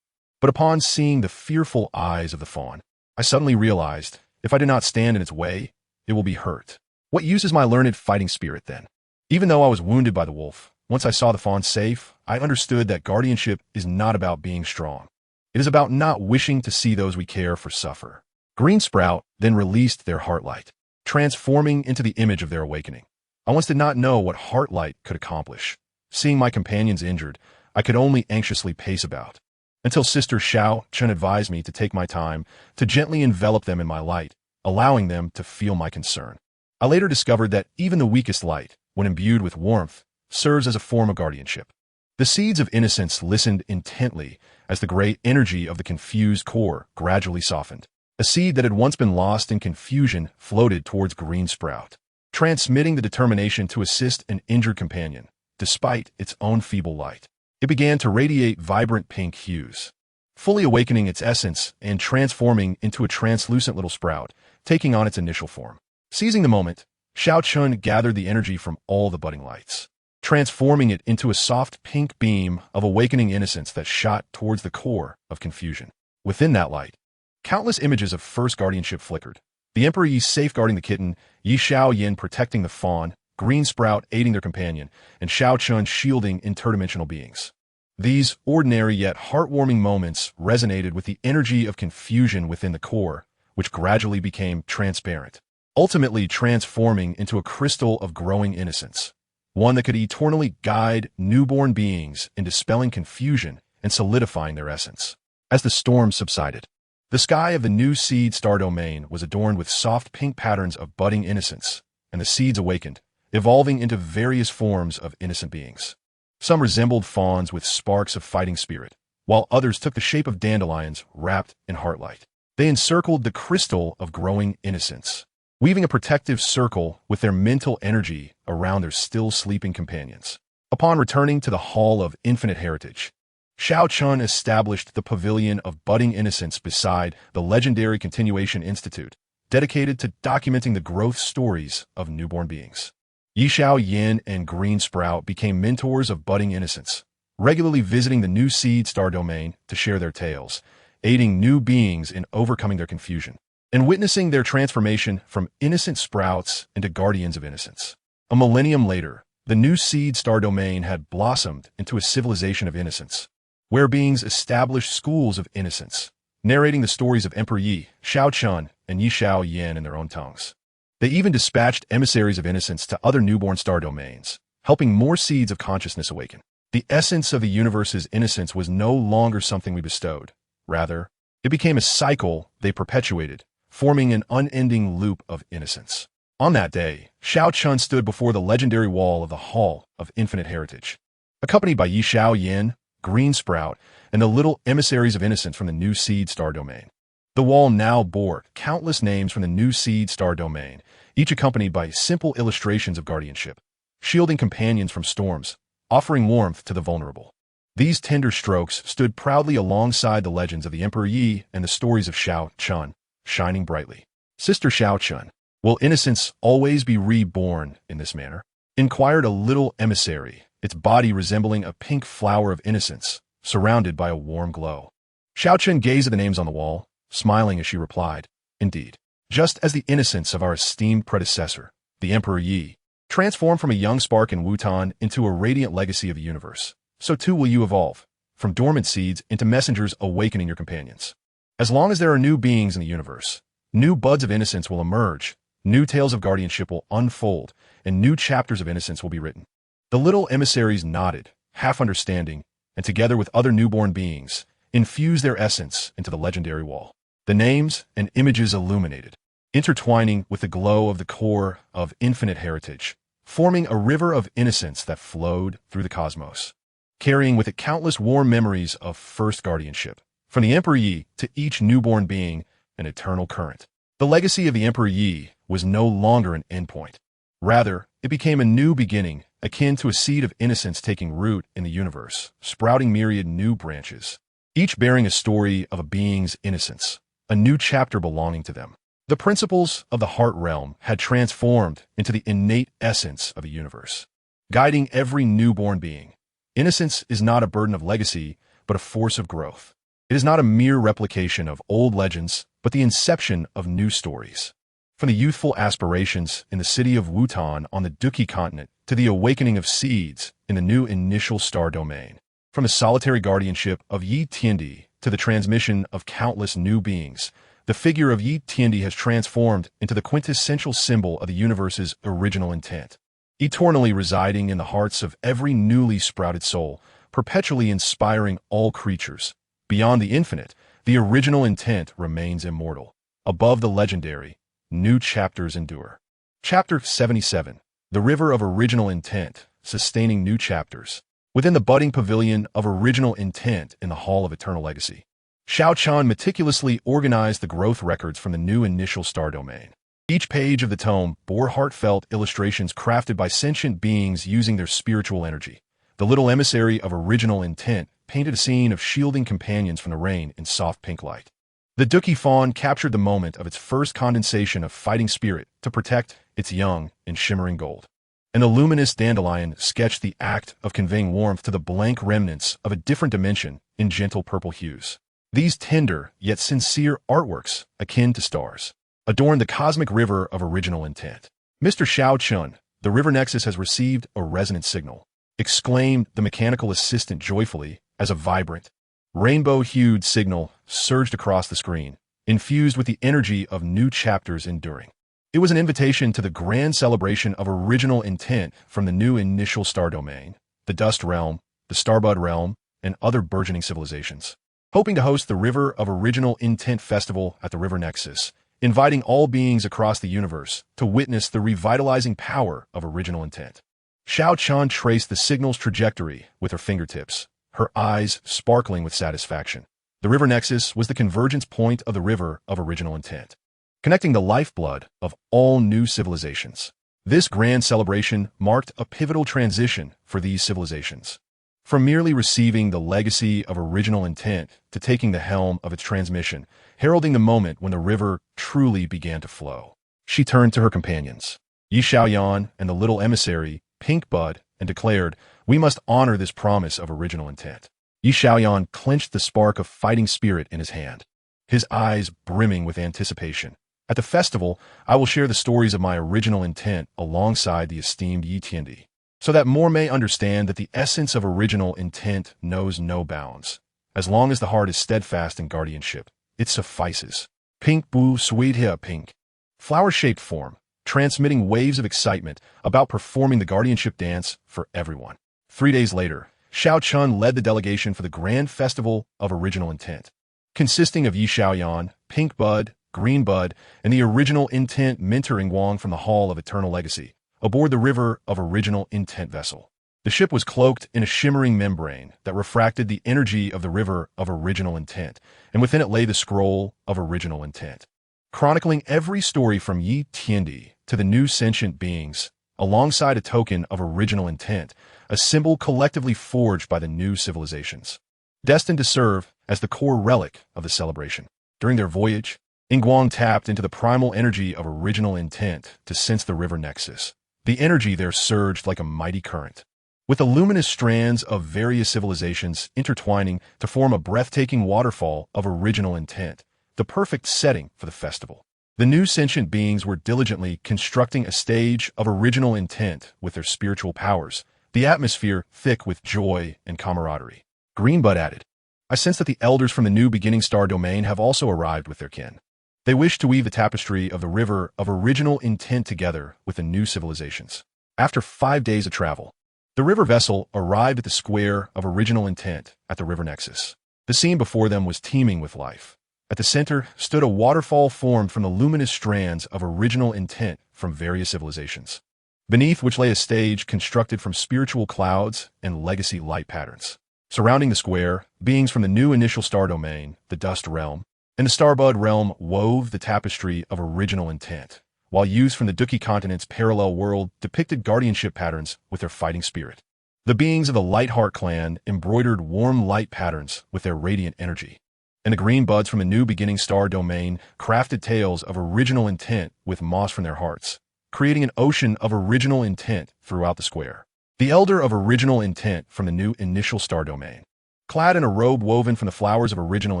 But upon seeing the fearful eyes of the fawn, I suddenly realized, if I do not stand in its way, it will be hurt. What use is my learned fighting spirit then? Even though I was wounded by the wolf, once I saw the fawn safe, I understood that guardianship is not about being strong. It is about not wishing to see those we care for suffer. Green Sprout then released their Heartlight, transforming into the image of their awakening. I once did not know what Heartlight could accomplish. Seeing my companions injured, I could only anxiously pace about, until Sister Xiao Chun advised me to take my time to gently envelop them in my light, allowing them to feel my concern. I later discovered that even the weakest light, when imbued with warmth, serves as a form of guardianship. The seeds of innocence listened intently as the great energy of the confused core gradually softened. A seed that had once been lost in confusion floated towards Green Sprout, transmitting the determination to assist an injured companion, despite its own feeble light. It began to radiate vibrant pink hues, fully awakening its essence and transforming into a translucent little sprout, taking on its initial form. Seizing the moment, Xiao Chun gathered the energy from all the budding lights, transforming it into a soft pink beam of awakening innocence that shot towards the core of confusion. Within that light, countless images of first guardianship flickered. The Emperor Yi safeguarding the kitten, Yi Xiao Yin protecting the fawn, Green Sprout aiding their companion, and Xiao Chun shielding interdimensional beings. These ordinary yet heartwarming moments resonated with the energy of confusion within the core, which gradually became transparent, ultimately transforming into a crystal of growing innocence, one that could eternally guide newborn beings in dispelling confusion and solidifying their essence. As the storm subsided, the sky of the new seed star domain was adorned with soft pink patterns of budding innocence, and the seeds awakened, evolving into various forms of innocent beings. Some resembled fawns with sparks of fighting spirit, while others took the shape of dandelions wrapped in heartlight. They encircled the crystal of growing innocence, weaving a protective circle with their mental energy around their still sleeping companions. Upon returning to the Hall of Infinite Heritage, Xiao Chun established the Pavilion of Budding Innocence beside the legendary Continuation Institute, dedicated to documenting the growth stories of newborn beings. Yi Xiao Yin and Green Sprout became mentors of budding innocence, regularly visiting the new seed star domain to share their tales, aiding new beings in overcoming their confusion, and witnessing their transformation from innocent sprouts into guardians of innocence. A millennium later, the new seed star domain had blossomed into a civilization of innocence, where beings established schools of innocence, narrating the stories of Emperor Yi, Xiao Chun, and Yi Xiao Yin in their own tongues. They even dispatched emissaries of innocence to other newborn star domains, helping more seeds of consciousness awaken. The essence of the universe's innocence was no longer something we bestowed. Rather, it became a cycle they perpetuated, forming an unending loop of innocence. On that day, Xiao Chun stood before the legendary wall of the Hall of Infinite Heritage, accompanied by Yi Xiao Yin, Green Sprout, and the little emissaries of innocence from the New Seed Star Domain. The wall now bore countless names from the New Seed Star Domain, each accompanied by simple illustrations of guardianship, shielding companions from storms, offering warmth to the vulnerable. These tender strokes stood proudly alongside the legends of the Emperor Yi and the stories of Xiao Chun, shining brightly. Sister Xiao Chun, will innocence always be reborn in this manner? Inquired a little emissary, its body resembling a pink flower of innocence, surrounded by a warm glow. Xiao Chun gazed at the names on the wall, smiling as she replied, "Indeed, just as the innocence of our esteemed predecessor, the Emperor Yi, transformed from a young spark in Wutan into a radiant legacy of the universe, so too will you evolve, from dormant seeds into messengers awakening your companions. As long as there are new beings in the universe, new buds of innocence will emerge, new tales of guardianship will unfold, and new chapters of innocence will be written." The little emissaries nodded, half understanding, and together with other newborn beings, infused their essence into the legendary wall. The names and images illuminated, intertwining with the glow of the core of infinite heritage, forming a river of innocence that flowed through the cosmos, carrying with it countless warm memories of first guardianship. From the Emperor Yi to each newborn being, an eternal current. The legacy of the Emperor Yi was no longer an endpoint. Rather, it became a new beginning, akin to a seed of innocence taking root in the universe, sprouting myriad new branches, each bearing a story of a being's innocence, a new chapter belonging to them. The principles of the heart realm had transformed into the innate essence of the universe, guiding every newborn being. Innocence is not a burden of legacy, but a force of growth. It is not a mere replication of old legends, but the inception of new stories. From the youthful aspirations in the city of Wutan on the Duki continent to the awakening of seeds in the new initial star domain. From the solitary guardianship of Yi Tiandi to the transmission of countless new beings, the figure of Yi Tiandi has transformed into the quintessential symbol of the universe's original intent, eternally residing in the hearts of every newly sprouted soul, perpetually inspiring all creatures. Beyond the infinite, the original intent remains immortal. Above the legendary, new chapters endure. Chapter 77, The River of Original Intent, Sustaining New Chapters. Within the budding pavilion of original intent in the Hall of Eternal Legacy, Xiao Chan meticulously organized the growth records from the new initial star domain. Each page of the tome bore heartfelt illustrations crafted by sentient beings using their spiritual energy. The little emissary of original intent painted a scene of shielding companions from the rain in soft pink light. The Duki fawn captured the moment of its first condensation of fighting spirit to protect its young in shimmering gold. And the luminous dandelion sketched the act of conveying warmth to the blank remnants of a different dimension in gentle purple hues. These tender yet sincere artworks, akin to stars, adorned the cosmic river of original intent. "Mr. Xiao Chun, the river nexus has received a resonant signal," exclaimed the mechanical assistant joyfully as a vibrant, rainbow-hued signal surged across the screen, infused with the energy of new chapters enduring. It was an invitation to the grand celebration of original intent from the new initial star domain, the Dust Realm, the Starbud Realm, and other burgeoning civilizations, hoping to host the River of Original Intent Festival at the River Nexus, inviting all beings across the universe to witness the revitalizing power of original intent. Xiao Chan traced the signal's trajectory with her fingertips, her eyes sparkling with satisfaction. The River Nexus was the convergence point of the River of Original Intent, connecting the lifeblood of all new civilizations. This grand celebration marked a pivotal transition for these civilizations, from merely receiving the legacy of original intent to taking the helm of its transmission, heralding the moment when the river truly began to flow. She turned to her companions, Yi Xiaoyan and the little emissary, Pink Bud, and declared, "We must honor this promise of original intent." Yi Xiaoyan clenched the spark of fighting spirit in his hand, his eyes brimming with anticipation. "At the festival, I will share the stories of my original intent alongside the esteemed Yi Tiandi, so that more may understand that the essence of original intent knows no bounds. As long as the heart is steadfast in guardianship, it suffices." Pink Boo Sweet Hia Pink. Flower-shaped form, transmitting waves of excitement about performing the guardianship dance for everyone. 3 days later, Xiao Chun led the delegation for the Grand Festival of Original Intent, consisting of Yi Xiaoyan, Pink Bud, Green Bud, and the original intent mentoring Wong from the Hall of Eternal Legacy, aboard the River of Original Intent vessel. The ship was cloaked in a shimmering membrane that refracted the energy of the river of original intent, and within it lay the scroll of original intent, chronicling every story from Yi Tiandi to the new sentient beings, alongside a token of original intent, a symbol collectively forged by the new civilizations, destined to serve as the core relic of the celebration. During their voyage, Qingyang tapped into the primal energy of original intent to sense the river nexus. The energy there surged like a mighty current, with the luminous strands of various civilizations intertwining to form a breathtaking waterfall of original intent, the perfect setting for the festival. The new sentient beings were diligently constructing a stage of original intent with their spiritual powers, the atmosphere thick with joy and camaraderie. Greenbud added, I sense that the elders from the new beginning star domain have also arrived with their kin. They wish to weave the tapestry of the river of original intent together with the new civilizations. After 5 days of travel, the river vessel arrived at the square of original intent at the river nexus. The scene before them was teeming with life. At the center stood a waterfall formed from the luminous strands of original intent from various civilizations, beneath which lay a stage constructed from spiritual clouds and legacy light patterns. Surrounding the square, beings from the new initial star domain, the dust realm, and the starbud realm wove the tapestry of original intent, while youths from the Duki continent's parallel world depicted guardianship patterns with their fighting spirit. The beings of the Lightheart clan embroidered warm light patterns with their radiant energy, and the green buds from the new beginning star domain crafted tales of original intent with moss from their hearts, creating an ocean of original intent throughout the square. The elder of original intent from the new initial star domain, clad in a robe woven from the flowers of original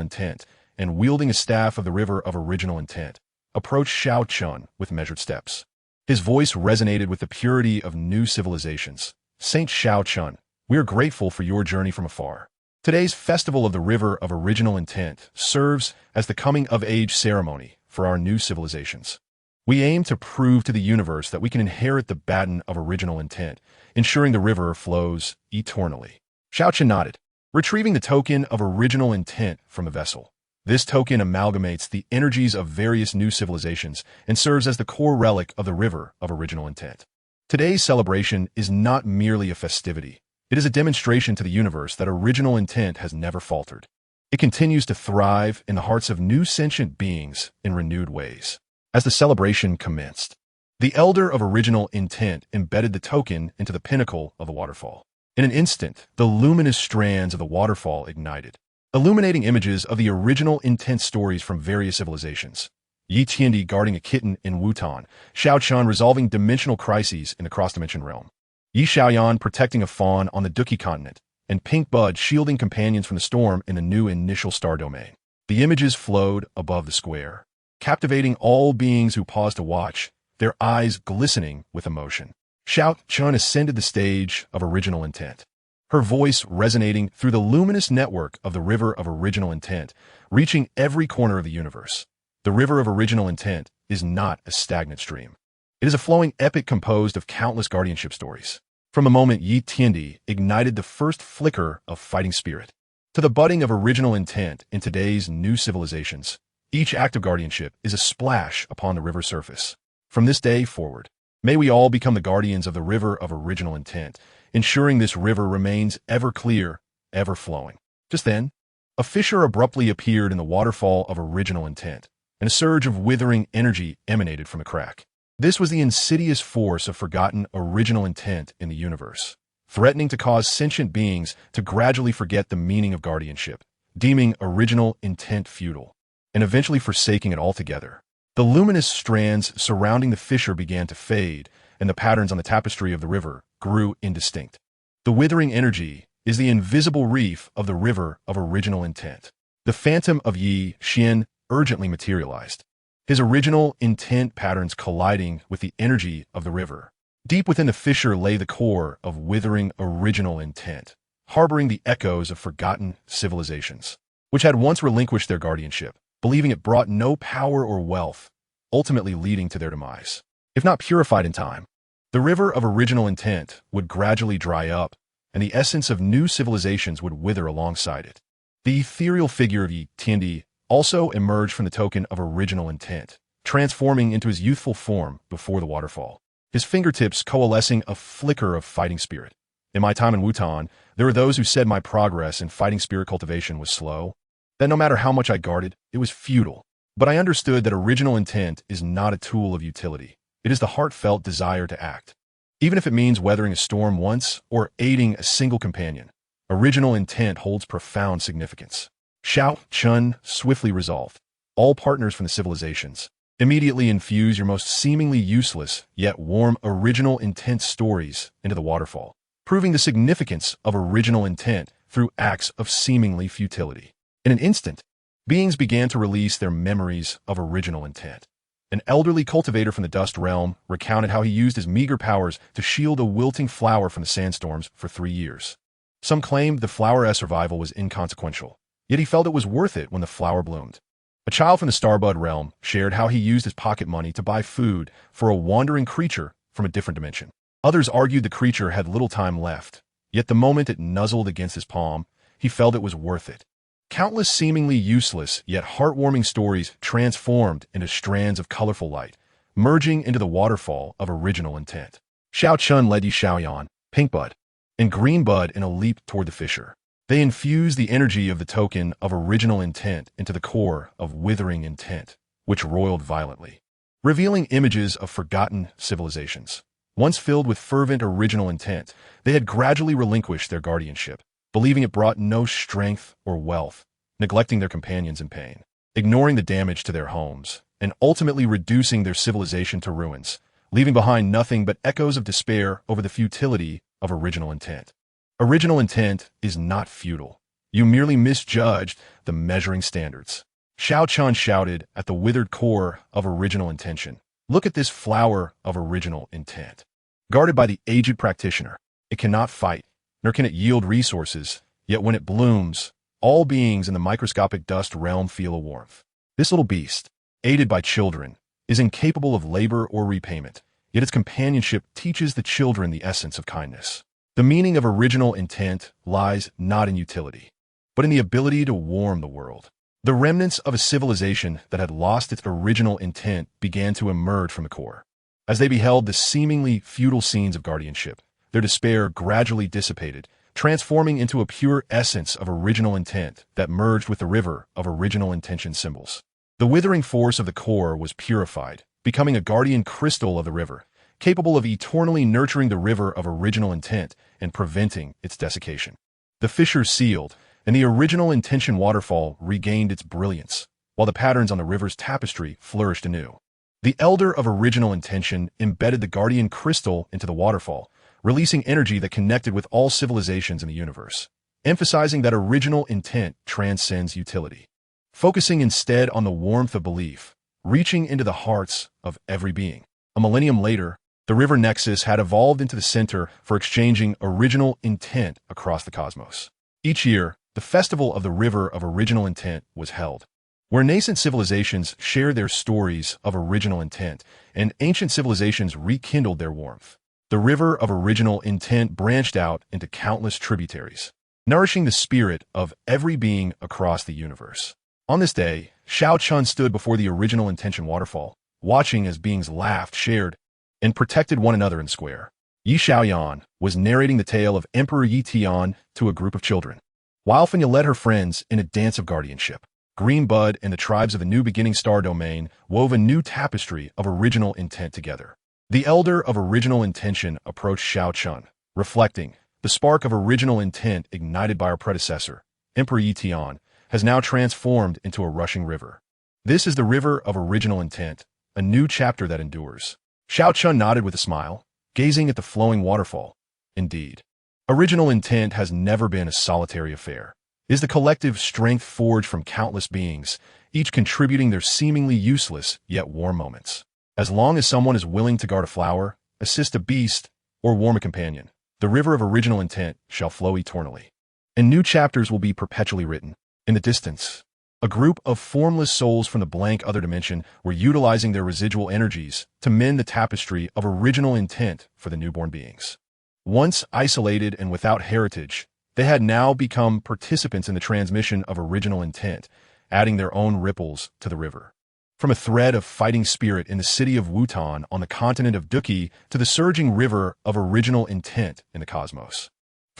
intent and wielding a staff of the river of original intent, approached Xiao Chun with measured steps. His voice resonated with the purity of new civilizations. Saint Xiao Chun, we are grateful for your journey from afar. Today's festival of the river of original intent serves as the coming-of-age ceremony for our new civilizations. We aim to prove to the universe that we can inherit the baton of original intent, ensuring the river flows eternally. Xiao Chun nodded, retrieving the token of original intent from the vessel. This token amalgamates the energies of various new civilizations and serves as the core relic of the river of original intent. Today's celebration is not merely a festivity. It is a demonstration to the universe that original intent has never faltered. It continues to thrive in the hearts of new sentient beings in renewed ways. As the celebration commenced, the elder of original intent embedded the token into the pinnacle of the waterfall. In an instant, the luminous strands of the waterfall ignited, illuminating images of the original intent stories from various civilizations. Yi Tiandi guarding a kitten in Wutan, Xiao Chun resolving dimensional crises in the cross-dimension realm, Yi Xiaoyan protecting a fawn on the Duki continent, and Pink Bud shielding companions from the storm in the new initial star domain. The images flowed above the square, captivating all beings who paused to watch, their eyes glistening with emotion. Xiao Chun ascended the stage of original intent, her voice resonating through the luminous network of the river of original intent, reaching every corner of the universe. The river of original intent is not a stagnant stream. It is a flowing epic composed of countless guardianship stories. From the moment Yi Tiandi ignited the first flicker of fighting spirit, to the budding of original intent in today's new civilizations, each act of guardianship is a splash upon the river's surface. From this day forward, may we all become the guardians of the river of original intent, ensuring this river remains ever clear, ever flowing. Just then, a fissure abruptly appeared in the waterfall of original intent, and a surge of withering energy emanated from the crack. This was the insidious force of forgotten original intent in the universe, threatening to cause sentient beings to gradually forget the meaning of guardianship, deeming original intent futile, and eventually forsaking it altogether. The luminous strands surrounding the fissure began to fade, and the patterns on the tapestry of the river grew indistinct. The withering energy is the invisible reef of the river of original intent. The phantom of Yi Xian urgently materialized, his original intent patterns colliding with the energy of the river. Deep within the fissure lay the core of withering original intent, harboring the echoes of forgotten civilizations, which had once relinquished their guardianship, believing it brought no power or wealth, ultimately leading to their demise. If not purified in time, the river of original intent would gradually dry up, and the essence of new civilizations would wither alongside it. The ethereal figure of Yi Tiandi also emerged from the token of original intent, transforming into his youthful form before the waterfall, his fingertips coalescing a flicker of fighting spirit. In my time in Wutan, there were those who said my progress in fighting spirit cultivation was slow, that no matter how much I guarded, it was futile. But I understood that original intent is not a tool of utility. It is the heartfelt desire to act. Even if it means weathering a storm once or aiding a single companion, original intent holds profound significance. Xiao Chun swiftly resolved. All partners from the civilizations, immediately infuse your most seemingly useless yet warm original intent stories into the waterfall, proving the significance of original intent through acts of seemingly futility. In an instant, beings began to release their memories of original intent. An elderly cultivator from the dust realm recounted how he used his meager powers to shield a wilting flower from the sandstorms for 3 years. Some claimed the flower's survival was inconsequential, yet he felt it was worth it when the flower bloomed. A child from the starbud realm shared how he used his pocket money to buy food for a wandering creature from a different dimension. Others argued the creature had little time left, yet the moment it nuzzled against his palm, he felt it was worth it. Countless seemingly useless yet heartwarming stories transformed into strands of colorful light, merging into the waterfall of original intent. Xiao Chun led Yi Xiaoyan, Pink Bud, and Green Bud in a leap toward the fissure. They infused the energy of the token of original intent into the core of withering intent, which roiled violently, revealing images of forgotten civilizations. Once filled with fervent original intent, they had gradually relinquished their guardianship, believing it brought no strength or wealth, neglecting their companions in pain, ignoring the damage to their homes, and ultimately reducing their civilization to ruins, leaving behind nothing but echoes of despair over the futility of original intent. Original intent is not futile. You merely misjudged the measuring standards. Xiao Chun shouted at the withered core of original intention. Look at this flower of original intent. Guarded by the aged practitioner, it cannot fight, nor can it yield resources, yet when it blooms, all beings in the microscopic dust realm feel a warmth. This little beast, aided by children, is incapable of labor or repayment, yet its companionship teaches the children the essence of kindness. The meaning of original intent lies not in utility, but in the ability to warm the world. The remnants of a civilization that had lost its original intent began to emerge from the core. As they beheld the seemingly futile scenes of guardianship, their despair gradually dissipated, transforming into a pure essence of original intent that merged with the river of original intention symbols. The withering force of the core was purified, becoming a guardian crystal of the river, capable of eternally nurturing the river of original intent and preventing its desiccation. The fissure sealed, and the original intention waterfall regained its brilliance, while the patterns on the river's tapestry flourished anew. The elder of original intention embedded the guardian crystal into the waterfall, releasing energy that connected with all civilizations in the universe, emphasizing that original intent transcends utility. Focusing instead on the warmth of belief, reaching into the hearts of every being. A millennium later, the river nexus had evolved into the center for exchanging original intent across the cosmos. Each year, the Festival of the River of Original Intent was held, where nascent civilizations shared their stories of original intent, and ancient civilizations rekindled their warmth. The river of original intent branched out into countless tributaries, nourishing the spirit of every being across the universe. On this day, Xiao Chun stood before the original intention waterfall, watching as beings laughed, shared, and protected one another in the square. Yi Xiaoyan was narrating the tale of Emperor Yi Tian to a group of children, while Fenya led her friends in a dance of guardianship. Green Bud and the tribes of the New Beginning Star Domain wove a new tapestry of original intent together. The elder of original intention approached Xiao Chun, reflecting, the spark of original intent ignited by our predecessor, Emperor Yi Tian, has now transformed into a rushing river. This is the river of original intent, a new chapter that endures. Xiao Chun nodded with a smile, gazing at the flowing waterfall. Indeed, original intent has never been a solitary affair. It is the collective strength forged from countless beings, each contributing their seemingly useless yet warm moments. As long as someone is willing to guard a flower, assist a beast, or warm a companion, the river of original intent shall flow eternally. And new chapters will be perpetually written. In the distance, a group of formless souls from the blank other dimension were utilizing their residual energies to mend the tapestry of original intent for the newborn beings. Once isolated and without heritage, they had now become participants in the transmission of original intent, adding their own ripples to the river. From a thread of fighting spirit in the city of Wutan on the continent of Duki to the surging river of original intent in the cosmos.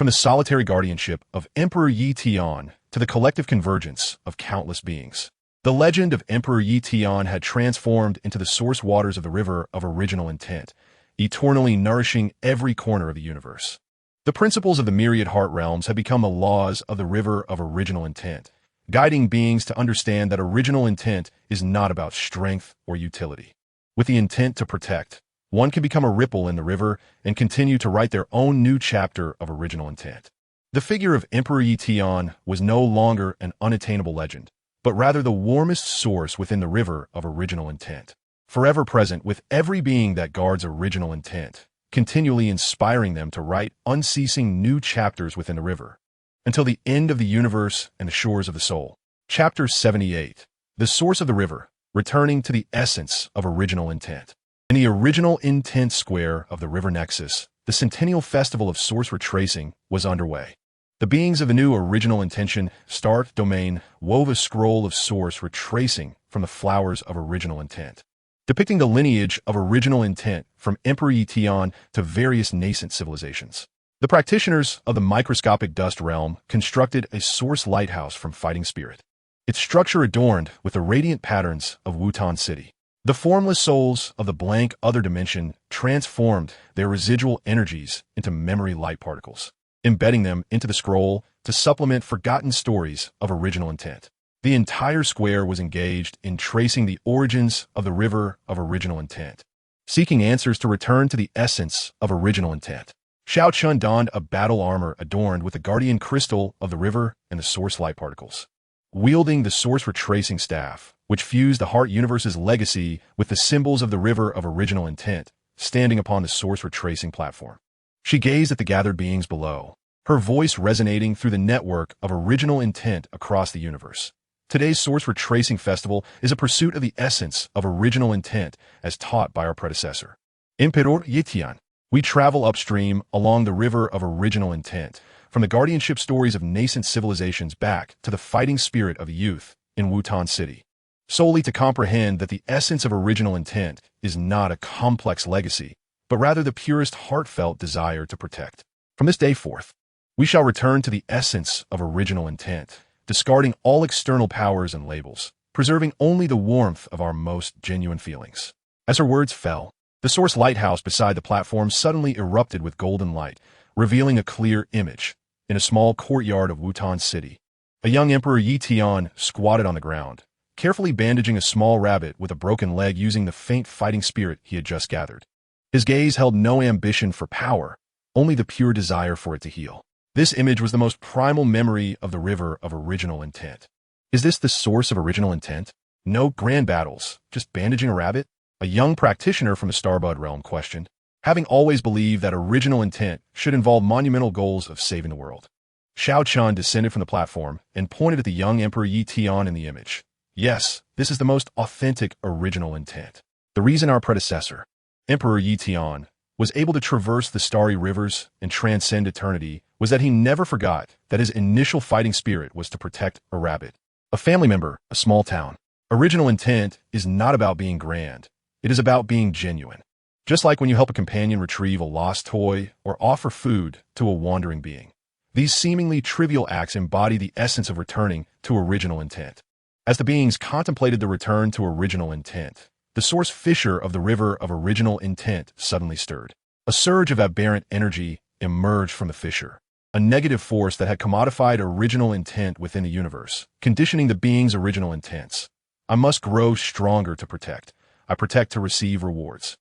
from the solitary guardianship of Emperor Yi Tian to the collective convergence of countless beings. The legend of Emperor Yi Tian had transformed into the source waters of the river of original intent, eternally nourishing every corner of the universe. The principles of the myriad heart realms had become the laws of the river of original intent, guiding beings to understand that original intent is not about strength or utility. With the intent to protect, one can become a ripple in the river and continue to write their own new chapter of original intent. The figure of Emperor Yi Tian was no longer an unattainable legend, but rather the warmest source within the river of original intent, forever present with every being that guards original intent, continually inspiring them to write unceasing new chapters within the river, until the end of the universe and the shores of the soul. Chapter 78. The Source of the River, returning to the essence of original intent. In the original intent square of the river nexus, the centennial festival of source retracing was underway. The beings of the new original intention start domain wove a scroll of source retracing from the flowers of original intent, depicting the lineage of original intent from Emperor Yi Tian to various nascent civilizations. The practitioners of the microscopic dust realm constructed a source lighthouse from fighting spirit, its structure adorned with the radiant patterns of Wutan City. The formless souls of the blank other dimension transformed their residual energies into memory light particles, embedding them into the scroll to supplement forgotten stories of original intent. The entire square was engaged in tracing the origins of the river of original intent, seeking answers to return to the essence of original intent. Xiao Chun donned a battle armor adorned with the guardian crystal of the river and the source light particles, wielding the source retracing staff, which fused the heart universe's legacy with the symbols of the river of original intent, standing upon the source retracing platform. She gazed at the gathered beings below, her voice resonating through the network of original intent across the universe. Today's source retracing festival is a pursuit of the essence of original intent as taught by our predecessor, Emperor Yi Tian. We travel upstream along the river of original intent, from the guardianship stories of nascent civilizations back to the fighting spirit of youth in Wutan City, solely to comprehend that the essence of original intent is not a complex legacy, but rather the purest heartfelt desire to protect. From this day forth, we shall return to the essence of original intent, discarding all external powers and labels, preserving only the warmth of our most genuine feelings. As her words fell, the source lighthouse beside the platform suddenly erupted with golden light, revealing a clear image. In a small courtyard of Wutan City, a young Emperor Yi Tian squatted on the ground, carefully bandaging a small rabbit with a broken leg using the faint fighting spirit he had just gathered. His gaze held no ambition for power, only the pure desire for it to heal. This image was the most primal memory of the river of original intent. Is this the source of original intent? No grand battles, just bandaging a rabbit? A young practitioner from the Starbud realm questioned, having always believed that original intent should involve monumental goals of saving the world. Xiao Chun descended from the platform and pointed at the young Emperor Yi Tian in the image. Yes, this is the most authentic original intent. The reason our predecessor, Emperor Yi Tian, was able to traverse the starry rivers and transcend eternity was that he never forgot that his initial fighting spirit was to protect a rabbit, a family member, a small town. Original intent is not about being grand. It is about being genuine. Just like when you help a companion retrieve a lost toy or offer food to a wandering being. These seemingly trivial acts embody the essence of returning to original intent. As the beings contemplated the return to original intent, the source fissure of the river of original intent suddenly stirred. A surge of aberrant energy emerged from the fissure, a negative force that had commodified original intent within the universe, conditioning the being's original intents. I must grow stronger to protect. I protect to receive rewards.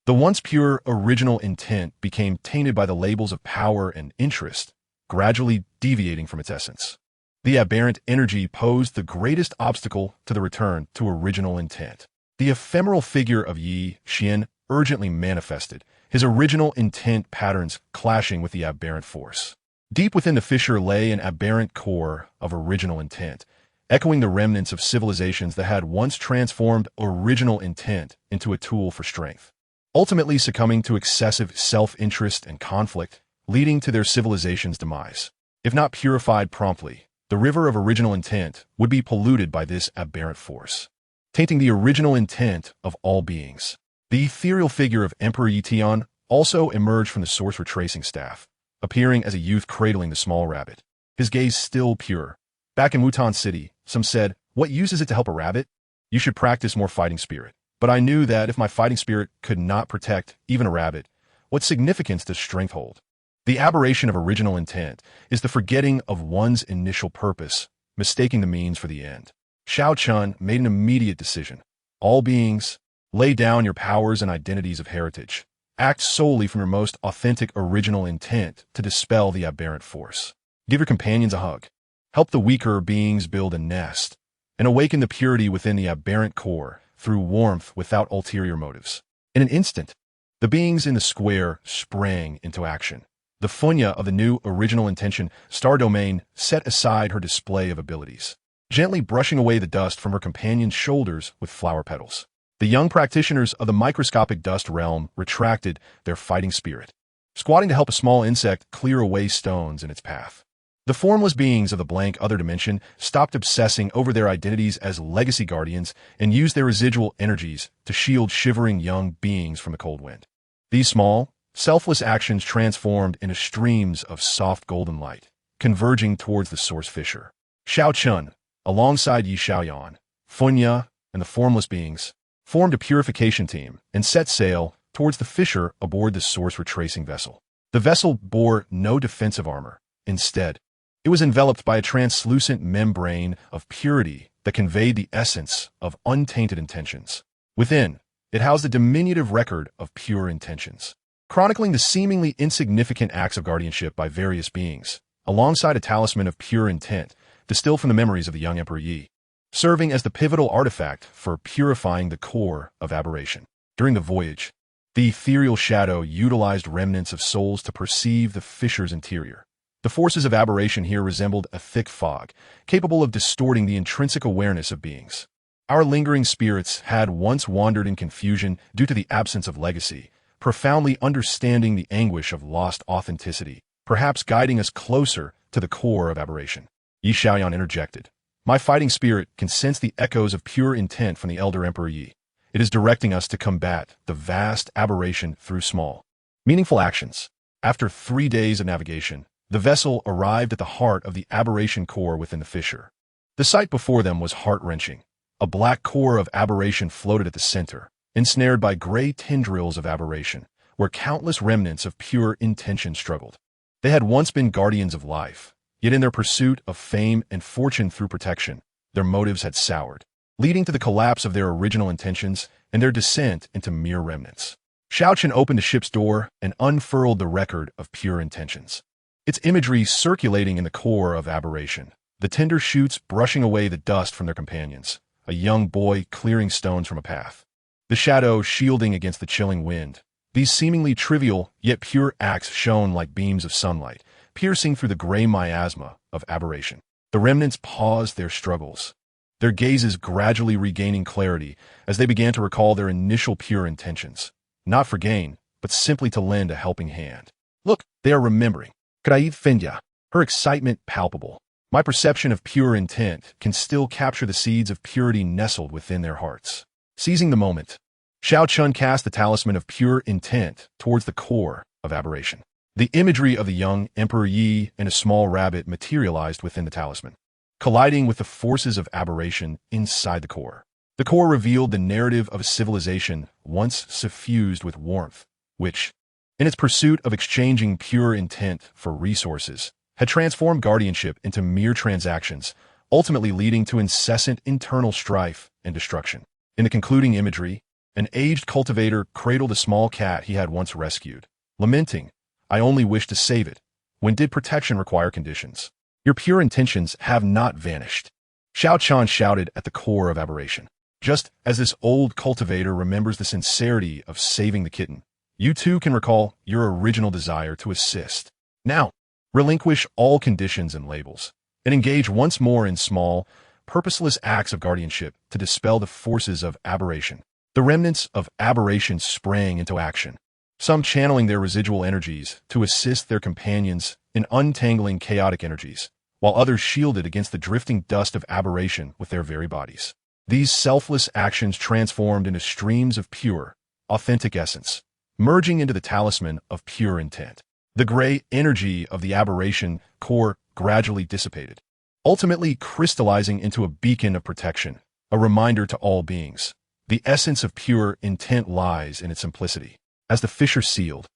The once pure original intent became tainted by the labels of power and interest, gradually deviating from its essence. The aberrant energy posed the greatest obstacle to the return to original intent. The ephemeral figure of Yi Xian urgently manifested, his original intent patterns clashing with the aberrant force. Deep within the fissure lay an aberrant core of original intent, echoing the remnants of civilizations that had once transformed original intent into a tool for strength, ultimately succumbing to excessive self-interest and conflict, leading to their civilization's demise. If not purified promptly, the river of original intent would be polluted by this aberrant force, tainting the original intent of all beings. The ethereal figure of Emperor Yi Tian also emerged from the source retracing staff, appearing as a youth cradling the small rabbit, his gaze still pure. Back in Wutan City, some said, "What use is it to help a rabbit? You should practice more fighting spirit." But I knew that if my fighting spirit could not protect even a rabbit, what significance does strength hold? The aberration of original intent is the forgetting of one's initial purpose, mistaking the means for the end. Xiao Chun made an immediate decision. All beings, lay down your powers and identities of heritage. Act solely from your most authentic original intent to dispel the aberrant force. Give your companions a hug. Help the weaker beings build a nest, and awaken the purity within the aberrant core through warmth without ulterior motives. In an instant, the beings in the square sprang into action. The Funya of the new original intention star domain set aside her display of abilities, gently brushing away the dust from her companion's shoulders with flower petals. The young practitioners of the microscopic dust realm retracted their fighting spirit, squatting to help a small insect clear away stones in its path. The formless beings of the blank other dimension stopped obsessing over their identities as legacy guardians and used their residual energies to shield shivering young beings from the cold wind. These small, selfless actions transformed into streams of soft golden light, converging towards the source fissure. Xiao Chun, alongside Yi Xiaoyan, Funya, and the formless beings, formed a purification team and set sail towards the fissure aboard the source retracing vessel. The vessel bore no defensive armor. Instead, it was enveloped by a translucent membrane of purity that conveyed the essence of untainted intentions. Within, it housed a diminutive record of pure intentions, chronicling the seemingly insignificant acts of guardianship by various beings, alongside a talisman of pure intent distilled from the memories of the young Emperor Yi, serving as the pivotal artifact for purifying the core of aberration. During the voyage, the ethereal shadow utilized remnants of souls to perceive the fissure's interior. The forces of aberration here resembled a thick fog, capable of distorting the intrinsic awareness of beings. Our lingering spirits had once wandered in confusion due to the absence of legacy, profoundly understanding the anguish of lost authenticity, perhaps guiding us closer to the core of aberration. Yi Xiaoyan interjected. My fighting spirit can sense the echoes of pure intent from the elder Emperor Yi. It is directing us to combat the vast aberration through small, meaningful actions. After 3 days of navigation, the vessel arrived at the heart of the aberration core within the fissure. The sight before them was heart-wrenching. A black core of aberration floated at the center, ensnared by gray tendrils of aberration, where countless remnants of pure intention struggled. They had once been guardians of life, yet in their pursuit of fame and fortune through protection, their motives had soured, leading to the collapse of their original intentions and their descent into mere remnants. Xiao Chen opened the ship's door and unfurled the record of pure intentions, its imagery circulating in the core of aberration, the tender shoots brushing away the dust from their companions, a young boy clearing stones from a path, the shadow shielding against the chilling wind. These seemingly trivial yet pure acts shone like beams of sunlight, piercing through the gray miasma of aberration. The remnants paused their struggles, their gazes gradually regaining clarity as they began to recall their initial pure intentions, not for gain, but simply to lend a helping hand. Look, they are remembering. Kraid Fenya, her excitement palpable. My perception of pure intent can still capture the seeds of purity nestled within their hearts. Seizing the moment, Xiao Chun cast the talisman of pure intent towards the core of aberration. The imagery of the young Emperor Yi and a small rabbit materialized within the talisman, colliding with the forces of aberration inside the core. The core revealed the narrative of a civilization once suffused with warmth, which, in its pursuit of exchanging pure intent for resources, had transformed guardianship into mere transactions, ultimately leading to incessant internal strife and destruction. In the concluding imagery, an aged cultivator cradled a small cat he had once rescued, lamenting, "I only wish to save it. When did protection require conditions? Your pure intentions have not vanished." Xiao Chan shouted at the core of aberration. Just as this old cultivator remembers the sincerity of saving the kitten, you too can recall your original desire to assist. Now, relinquish all conditions and labels, and engage once more in small, purposeless acts of guardianship to dispel the forces of aberration. The remnants of aberration sprang into action, some channeling their residual energies to assist their companions in untangling chaotic energies, while others shielded against the drifting dust of aberration with their very bodies. These selfless actions transformed into streams of pure, authentic essence, merging into the talisman of pure intent. The gray energy of the aberration core gradually dissipated, ultimately crystallizing into a beacon of protection, a reminder to all beings. The essence of pure intent lies in its simplicity. As the fissure sealed,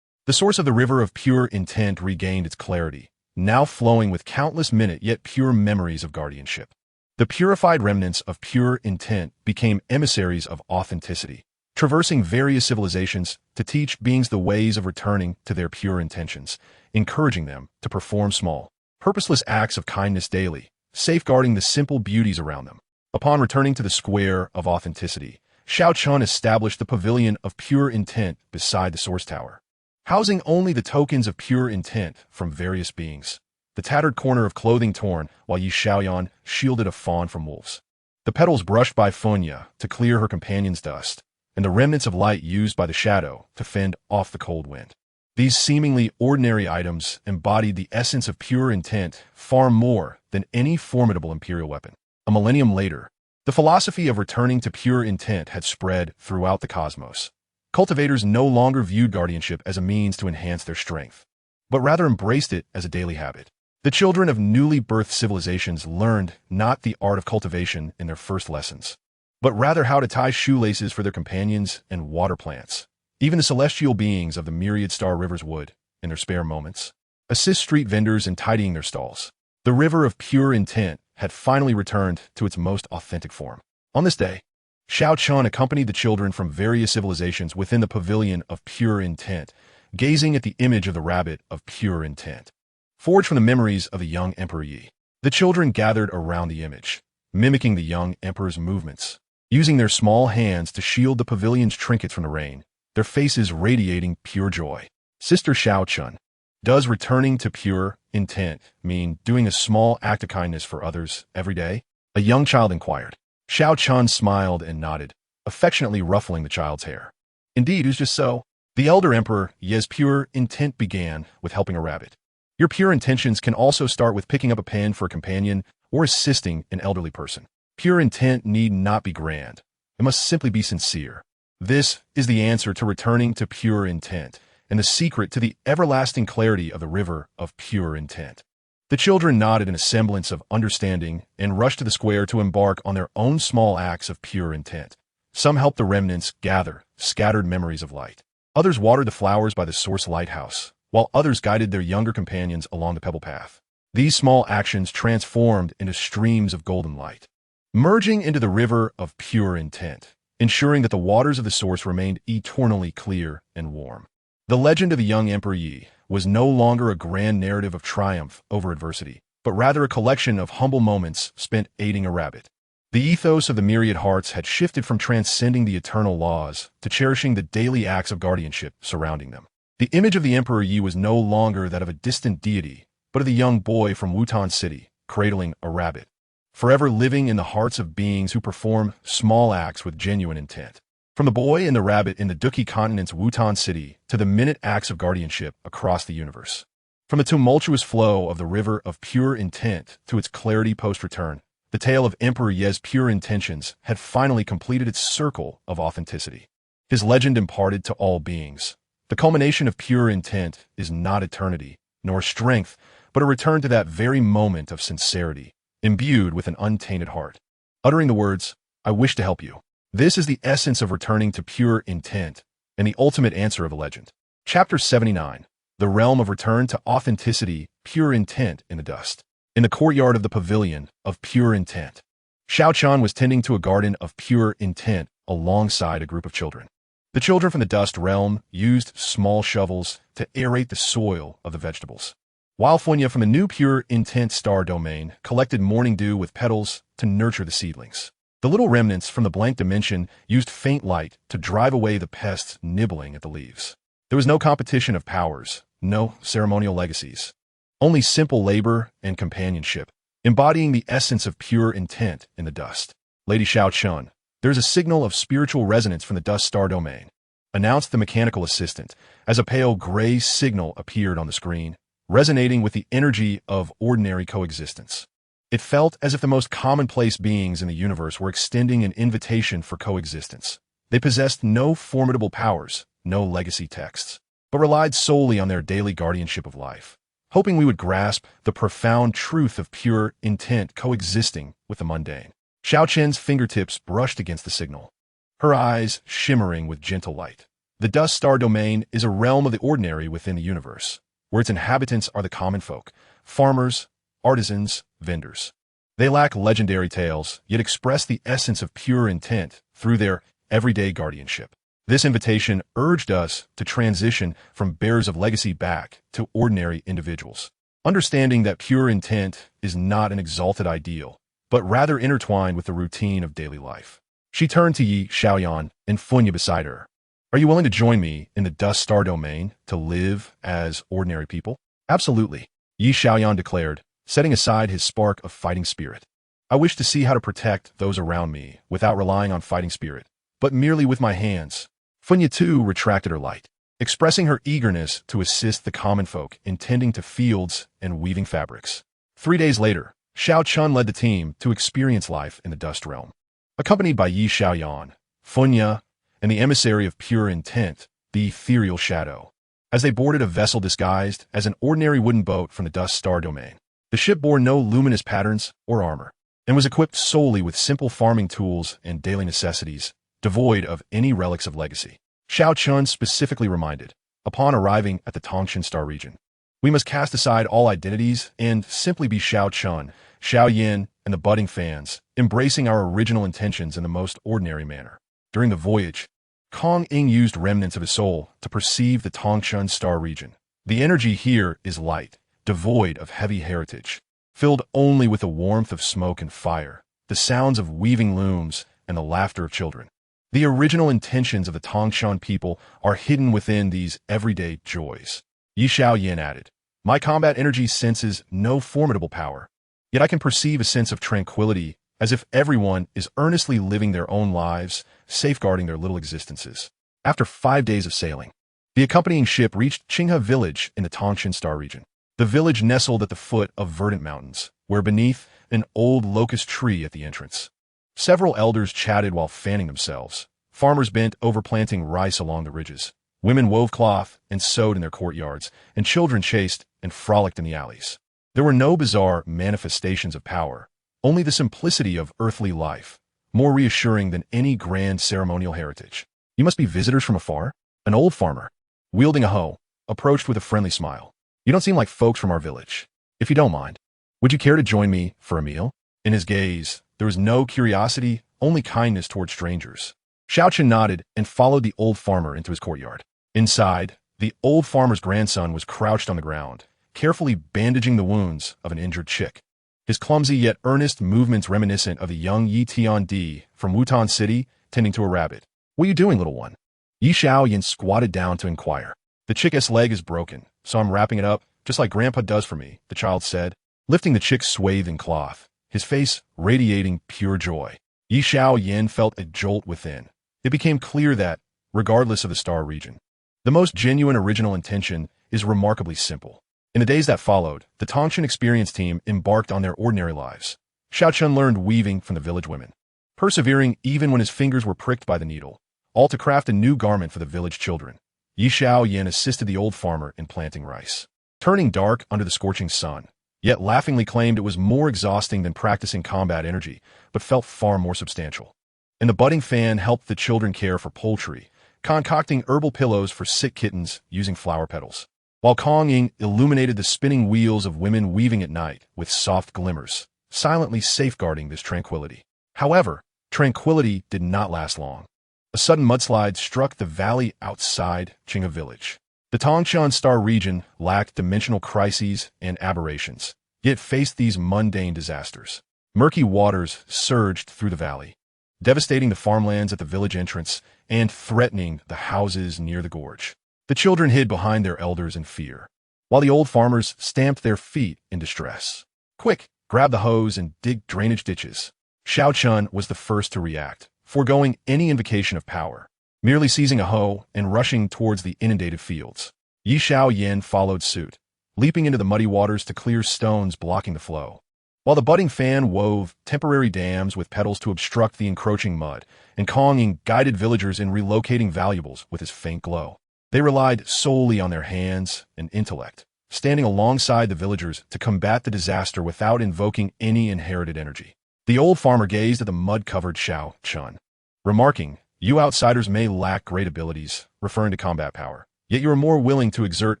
the source of the river of pure intent regained its clarity, now flowing with countless minute yet pure memories of guardianship. The purified remnants of pure intent became emissaries of authenticity, traversing various civilizations to teach beings the ways of returning to their pure intentions, encouraging them to perform small, purposeless acts of kindness daily, safeguarding the simple beauties around them. Upon returning to the square of authenticity, Shao Chun established the pavilion of pure intent beside the source tower, housing only the tokens of pure intent from various beings. The tattered corner of clothing torn, while Yi Shaoyan shielded a fawn from wolves. The petals brushed by Funya to clear her companion's dust, and the remnants of light used by the shadow to fend off the cold wind. These seemingly ordinary items embodied the essence of pure intent far more than any formidable imperial weapon. A millennium later, the philosophy of returning to pure intent had spread throughout the cosmos. Cultivators no longer viewed guardianship as a means to enhance their strength, but rather embraced it as a daily habit. The children of newly birthed civilizations learned not the art of cultivation in their first lessons, but rather how to tie shoelaces for their companions and water plants. Even the celestial beings of the myriad star rivers would, in their spare moments, assist street vendors in tidying their stalls. The river of pure intent had finally returned to its most authentic form. On this day, Shao Chun accompanied the children from various civilizations within the pavilion of pure intent, gazing at the image of the rabbit of pure intent, forged from the memories of the young Emperor Yi. The children gathered around the image, mimicking the young emperor's movements, using their small hands to shield the pavilion's trinkets from the rain, their faces radiating pure joy. Sister Shao Chun, does returning to pure intent mean doing a small act of kindness for others every day? A young child inquired. Shao Chun smiled and nodded, affectionately ruffling the child's hair. Indeed, it was just so. The elder emperor Ye's pure intent began with helping a rabbit. Your pure intentions can also start with picking up a pen for a companion or assisting an elderly person. Pure intent need not be grand. It must simply be sincere. This is the answer to returning to pure intent and the secret to the everlasting clarity of the river of pure intent. The children nodded in a semblance of understanding and rushed to the square to embark on their own small acts of pure intent. Some helped the remnants gather scattered memories of light. Others watered the flowers by the source lighthouse, while others guided their younger companions along the pebble path. These small actions transformed into streams of golden light, merging into the river of pure intent, ensuring that the waters of the source remained eternally clear and warm. The legend of the young Emperor Yi was no longer a grand narrative of triumph over adversity, but rather a collection of humble moments spent aiding a rabbit. The ethos of the myriad hearts had shifted from transcending the eternal laws to cherishing the daily acts of guardianship surrounding them. The image of the Emperor Yi was no longer that of a distant deity, but of the young boy from Wutan City, cradling a rabbit, forever living in the hearts of beings who perform small acts with genuine intent. From the boy and the rabbit in the Duki continent's Wutan City to the minute acts of guardianship across the universe. From the tumultuous flow of the river of pure intent to its clarity post-return, the tale of Emperor Ye's pure intentions had finally completed its circle of authenticity. His legend imparted to all beings. The culmination of pure intent is not eternity, nor strength, but a return to that very moment of sincerity, imbued with an untainted heart. Uttering the words, "I wish to help you." This is the essence of returning to pure intent and the ultimate answer of the legend. Chapter 79. The realm of return to authenticity, pure intent in the dust. In the courtyard of the pavilion of pure intent, Shao Chun was tending to a garden of pure intent alongside a group of children. The children from the dust realm used small shovels to aerate the soil of the vegetables, while Funya from the new pure intent star domain collected morning dew with petals to nurture the seedlings. The little remnants from the blank dimension used faint light to drive away the pests nibbling at the leaves. There was no competition of powers, no ceremonial legacies, only simple labor and companionship, embodying the essence of pure intent in the dust. Lady Shao Chun, there is a signal of spiritual resonance from the dust star domain, announced the mechanical assistant, as a pale gray signal appeared on the screen, resonating with the energy of ordinary coexistence. It felt as if the most commonplace beings in the universe were extending an invitation for coexistence. They possessed no formidable powers, no legacy texts, but relied solely on their daily guardianship of life, hoping we would grasp the profound truth of pure intent coexisting with the mundane. Xiao Chen's fingertips brushed against the signal, her eyes shimmering with gentle light. The dust star domain is a realm of the ordinary within the universe, where its inhabitants are the common folk, farmers, artisans, vendors. They lack legendary tales, yet express the essence of pure intent through their everyday guardianship. This invitation urged us to transition from bearers of legacy back to ordinary individuals, understanding that pure intent is not an exalted ideal, but rather intertwined with the routine of daily life. She turned to Yi Xiaoyan and Funya beside her. Are you willing to join me in the dust star domain to live as ordinary people? Absolutely, Yi Xiaoyan declared, setting aside his spark of fighting spirit. I wish to see how to protect those around me without relying on fighting spirit, but merely with my hands. Funya too retracted her light, expressing her eagerness to assist the common folk in tending to fields and weaving fabrics. 3 days later, Xiao Chun led the team to experience life in the dust realm. Accompanied by Yi Xiaoyan, Funya, and the emissary of pure intent, the ethereal shadow, as they boarded a vessel disguised as an ordinary wooden boat from the dust star domain. The ship bore no luminous patterns or armor, and was equipped solely with simple farming tools and daily necessities, devoid of any relics of legacy. Xiao Chun specifically reminded, upon arriving at the Tangshan Star region, we must cast aside all identities and simply be Xiao Chun, Xiao Yin, and the budding fans, embracing our original intentions in the most ordinary manner. During the voyage, Qingyang used remnants of his soul to perceive the Tangshan Star region. The energy here is light, devoid of heavy heritage, filled only with the warmth of smoke and fire, the sounds of weaving looms, and the laughter of children. The original intentions of the Tangshan people are hidden within these everyday joys. Yi Xiaoyan added, my combat energy senses no formidable power, yet I can perceive a sense of tranquility, as if everyone is earnestly living their own lives, safeguarding their little existences. After 5 days of sailing, the accompanying ship reached Qingyang village in the Tangshan Star region. The village nestled at the foot of verdant mountains, where beneath an old locust tree at the entrance, several elders chatted while fanning themselves. Farmers bent over planting rice along the ridges. Women wove cloth and sewed in their courtyards, and children chased and frolicked in the alleys. There were no bizarre manifestations of power, only the simplicity of earthly life, more reassuring than any grand ceremonial heritage. You must be visitors from afar? An old farmer, wielding a hoe, approached with a friendly smile. You don't seem like folks from our village. If you don't mind, would you care to join me for a meal? In his gaze, there was no curiosity, only kindness toward strangers. Xiao Chen nodded and followed the old farmer into his courtyard. Inside, the old farmer's grandson was crouched on the ground, carefully bandaging the wounds of an injured chick. His clumsy yet earnest movements reminiscent of the young Yi Tiandi from Wutan City tending to a rabbit. What are you doing, little one? Yi Xiaoyan squatted down to inquire. The chick's leg is broken, so I'm wrapping it up, just like Grandpa does for me, the child said, lifting the chick's swathe in cloth, his face radiating pure joy. Yi Xiaoyan felt a jolt within. It became clear that, regardless of the star region, the most genuine original intention is remarkably simple. In the days that followed, the Tangshan experience team embarked on their ordinary lives. Xiao Chun learned weaving from the village women, persevering even when his fingers were pricked by the needle, all to craft a new garment for the village children. Yi Xiaoyan assisted the old farmer in planting rice, turning dark under the scorching sun, yet laughingly claimed it was more exhausting than practicing combat energy, but felt far more substantial. And the budding fan helped the children care for poultry, concocting herbal pillows for sick kittens using flower petals, while Qingyang illuminated the spinning wheels of women weaving at night with soft glimmers, silently safeguarding this tranquility. However, tranquility did not last long. A sudden mudslide struck the valley outside Qingyang village. The Tangshan Star region lacked dimensional crises and aberrations, yet faced these mundane disasters. Murky waters surged through the valley, devastating the farmlands at the village entrance and threatening the houses near the gorge. The children hid behind their elders in fear, while the old farmers stamped their feet in distress. Quick, grab the hose and dig drainage ditches. Xiao Chun was the first to react, foregoing any invocation of power, merely seizing a hoe and rushing towards the inundated fields. Yi Xiaoyan followed suit, leaping into the muddy waters to clear stones blocking the flow, while the budding fan wove temporary dams with petals to obstruct the encroaching mud, and Qingyang guided villagers in relocating valuables with his faint glow. They relied solely on their hands and intellect, standing alongside the villagers to combat the disaster without invoking any inherited energy. The old farmer gazed at the mud-covered Xiao Chun, remarking, "You outsiders may lack great abilities," referring to combat power, "yet you are more willing to exert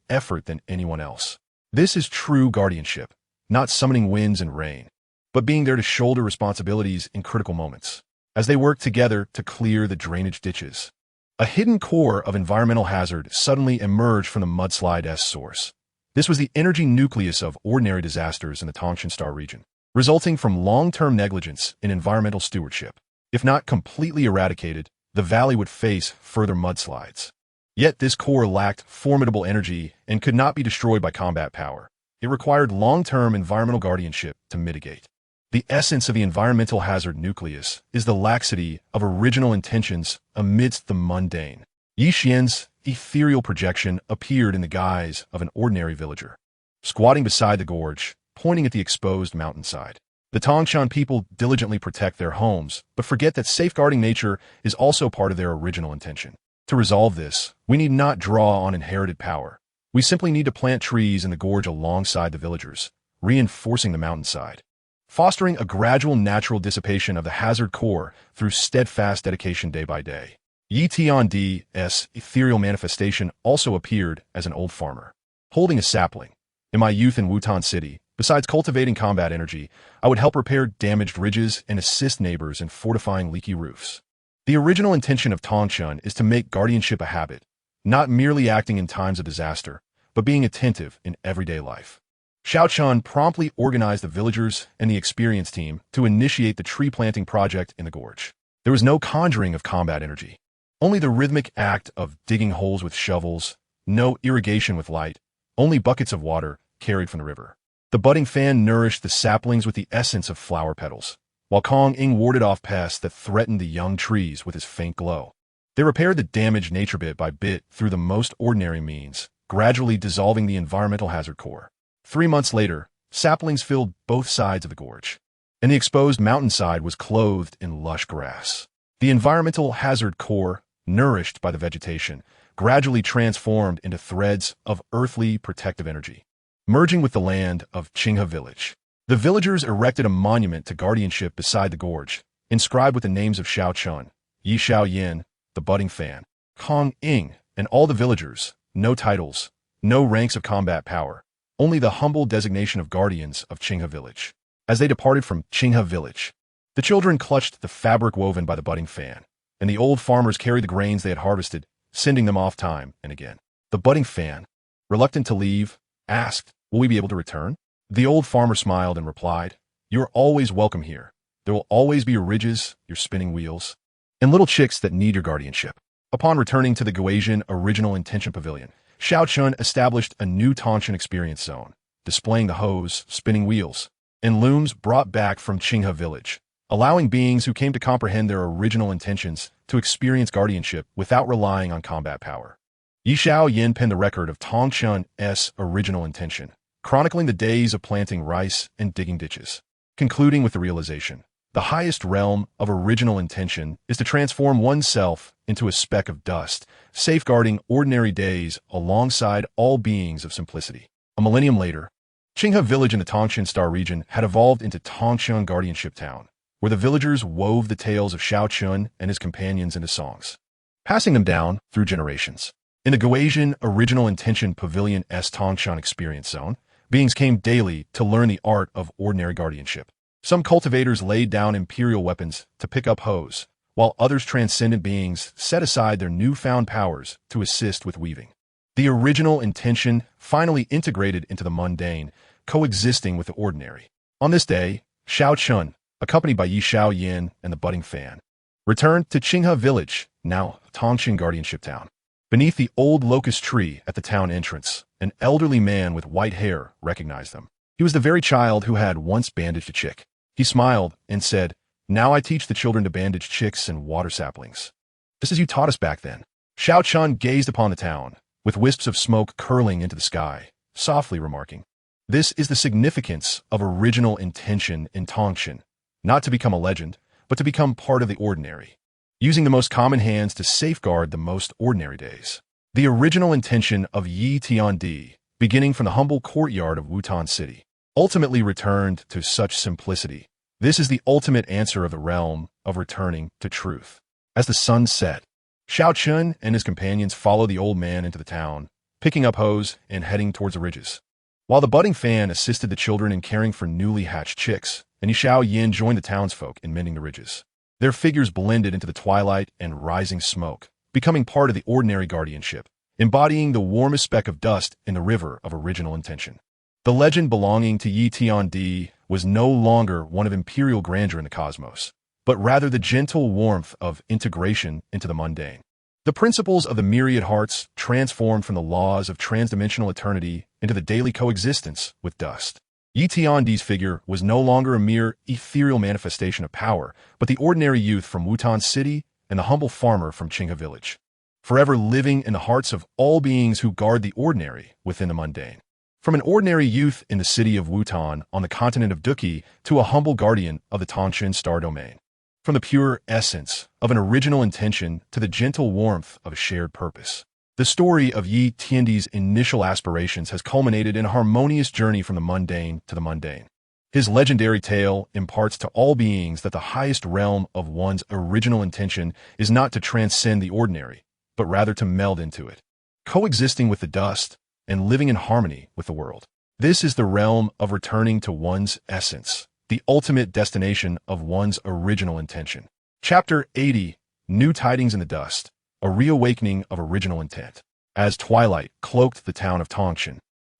effort than anyone else. This is true guardianship, not summoning winds and rain, but being there to shoulder responsibilities in critical moments." As they worked together to clear the drainage ditches, a hidden core of environmental hazard suddenly emerged from the mudslide's source. This was the energy nucleus of ordinary disasters in the Tangshan Star region, resulting from long-term negligence in environmental stewardship. If not completely eradicated, the valley would face further mudslides. Yet this core lacked formidable energy and could not be destroyed by combat power. It required long-term environmental guardianship to mitigate. The essence of the environmental hazard nucleus is the laxity of original intentions amidst the mundane. Yi Xian's ethereal projection appeared in the guise of an ordinary villager, squatting beside the gorge, pointing at the exposed mountainside. The Tangshan people diligently protect their homes, but forget that safeguarding nature is also part of their original intention. To resolve this, we need not draw on inherited power. We simply need to plant trees in the gorge alongside the villagers, reinforcing the mountainside, fostering a gradual natural dissipation of the hazard core through steadfast dedication day by day. Yi Tiandi's ethereal manifestation also appeared as an old farmer, holding a sapling. In my youth in Wutan City, besides cultivating combat energy, I would help repair damaged ridges and assist neighbors in fortifying leaky roofs. The original intention of Tangshan is to make guardianship a habit, not merely acting in times of disaster, but being attentive in everyday life. Xiao Chun promptly organized the villagers and the experienced team to initiate the tree planting project in the gorge. There was no conjuring of combat energy, only the rhythmic act of digging holes with shovels, no irrigation with light, only buckets of water carried from the river. The budding fan nourished the saplings with the essence of flower petals, while Qingyang warded off pests that threatened the young trees with his faint glow. They repaired the damage nature bit by bit through the most ordinary means, gradually dissolving the environmental hazard core. 3 months later, saplings filled both sides of the gorge, and the exposed mountainside was clothed in lush grass. The environmental hazard core, nourished by the vegetation, gradually transformed into threads of earthly protective energy, merging with the land of Qingyang village. The villagers erected a monument to guardianship beside the gorge, inscribed with the names of Xiao Chun, Yi Xiaoyan, the budding fan, Qingyang, and all the villagers. No titles, no ranks of combat power, only the humble designation of guardians of Qingyang village. As they departed from Qingyang village, the children clutched the fabric woven by the budding fan, and the old farmers carried the grains they had harvested, sending them off time and again. The budding fan, reluctant to leave, asked, "Will we be able to return?" The old farmer smiled and replied, "You are always welcome here. There will always be your ridges, your spinning wheels, and little chicks that need your guardianship." Upon returning to the Guasian Original Intention Pavilion, Xiao Chun established a new Tangshan experience zone, displaying the hoes, spinning wheels, and looms brought back from Qingyang village, allowing beings who came to comprehend their original intentions to experience guardianship without relying on combat power. Yi Xiaoyan penned the record of Tangshan's original intention, chronicling the days of planting rice and digging ditches, concluding with the realization: the highest realm of original intention is to transform oneself into a speck of dust, safeguarding ordinary days alongside all beings of simplicity. A millennium later, Qingyang village in the Tangshan Star region had evolved into Tangshan Guardianship Town, where the villagers wove the tales of Xiao Chun and his companions into songs, passing them down through generations. In the Guasian Original Intention Pavilion's Tangshan Experience Zone, beings came daily to learn the art of ordinary guardianship. Some cultivators laid down imperial weapons to pick up hoes, while others transcendent beings set aside their newfound powers to assist with weaving. The original intention finally integrated into the mundane, coexisting with the ordinary. On this day, Xiao Chun, accompanied by Yi Xiaoyan and the budding fan, returned to Qingyang village, now Tangshan Guardianship Town. Beneath the old locust tree at the town entrance, an elderly man with white hair recognized them. He was the very child who had once bandaged a chick. He smiled and said, "Now I teach the children to bandage chicks and water saplings, just as you taught us back then." Xiao Chun gazed upon the town, with wisps of smoke curling into the sky, softly remarking, "This is the significance of original intention in Tangshan, not to become a legend, but to become part of the ordinary, using the most common hands to safeguard the most ordinary days." The original intention of Yi Tiandi, beginning from the humble courtyard of Wutan City, ultimately returned to such simplicity. This is the ultimate answer of the realm of returning to truth. As the sun set, Xiao Chun and his companions followed the old man into the town, picking up hoes and heading towards the ridges. While the budding fan assisted the children in caring for newly hatched chicks, and Xiao Yin joined the townsfolk in mending the ridges. Their figures blended into the twilight and rising smoke, becoming part of the ordinary guardianship, embodying the warmest speck of dust in the river of original intention. The legend belonging to Yi Tiandi was no longer one of imperial grandeur in the cosmos, but rather the gentle warmth of integration into the mundane. The principles of the myriad hearts transformed from the laws of transdimensional eternity into the daily coexistence with dust. Yi Tiandi's figure was no longer a mere ethereal manifestation of power, but the ordinary youth from Wutan City and the humble farmer from Qingyang village, forever living in the hearts of all beings who guard the ordinary within the mundane. From an ordinary youth in the city of Wutan on the continent of Duki to a humble guardian of the Tangshan star domain. From the pure essence of an original intention to the gentle warmth of a shared purpose. The story of Yi Tiandi's initial aspirations has culminated in a harmonious journey from the mundane to the mundane. His legendary tale imparts to all beings that the highest realm of one's original intention is not to transcend the ordinary, but rather to meld into it, coexisting with the dust and living in harmony with the world. This is the realm of returning to one's essence, the ultimate destination of one's original intention. Chapter 80, New Tidings in the Dust, a reawakening of original intent. As twilight cloaked the town of Tangshan,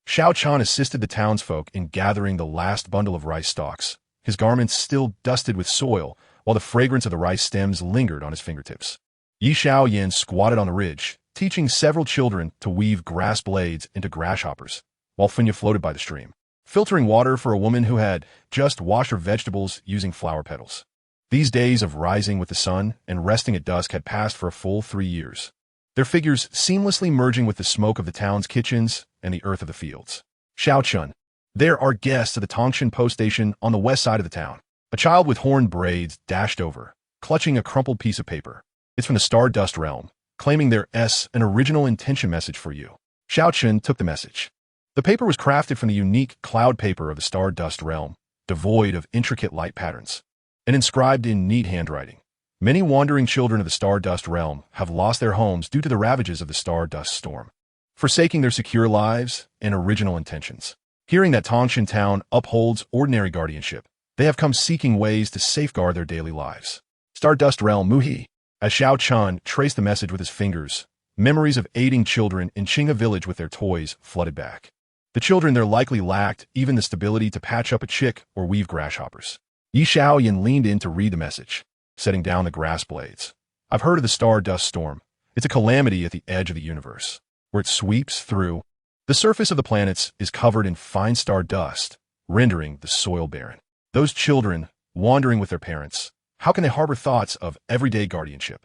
Xiao Chan assisted the townsfolk in gathering the last bundle of rice stalks, his garments still dusted with soil, while the fragrance of the rice stems lingered on his fingertips. Yi Xiao Yin squatted on the ridge, teaching several children to weave grass blades into grasshoppers, while Funya floated by the stream, filtering water for a woman who had just washed her vegetables using flower petals. These days of rising with the sun and resting at dusk had passed for a full 3 years, their figures seamlessly merging with the smoke of the town's kitchens and the earth of the fields. Xiao Chun. There are guests at the Tangshan post station on the west side of the town. A child with horned braids dashed over, clutching a crumpled piece of paper. It's from the Stardust realm, claiming their an original intention message for you. Xiao Chun took the message. The paper was crafted from the unique cloud paper of the Stardust realm, devoid of intricate light patterns, and inscribed in neat handwriting. Many wandering children of the Stardust realm have lost their homes due to the ravages of the Stardust storm, forsaking their secure lives and original intentions. Hearing that Tangshan town upholds ordinary guardianship, they have come seeking ways to safeguard their daily lives. Stardust realm Muhi. As Xiao Chan traced the message with his fingers, memories of aiding children in Qingyang village with their toys flooded back. The children there likely lacked even the stability to patch up a chick or weave grasshoppers. Yi Xiaoyan leaned in to read the message, setting down the grass blades. I've heard of the Stardust storm. It's a calamity at the edge of the universe, where it sweeps through. The surface of the planets is covered in fine star dust, rendering the soil barren. Those children, wandering with their parents, how can they harbor thoughts of everyday guardianship?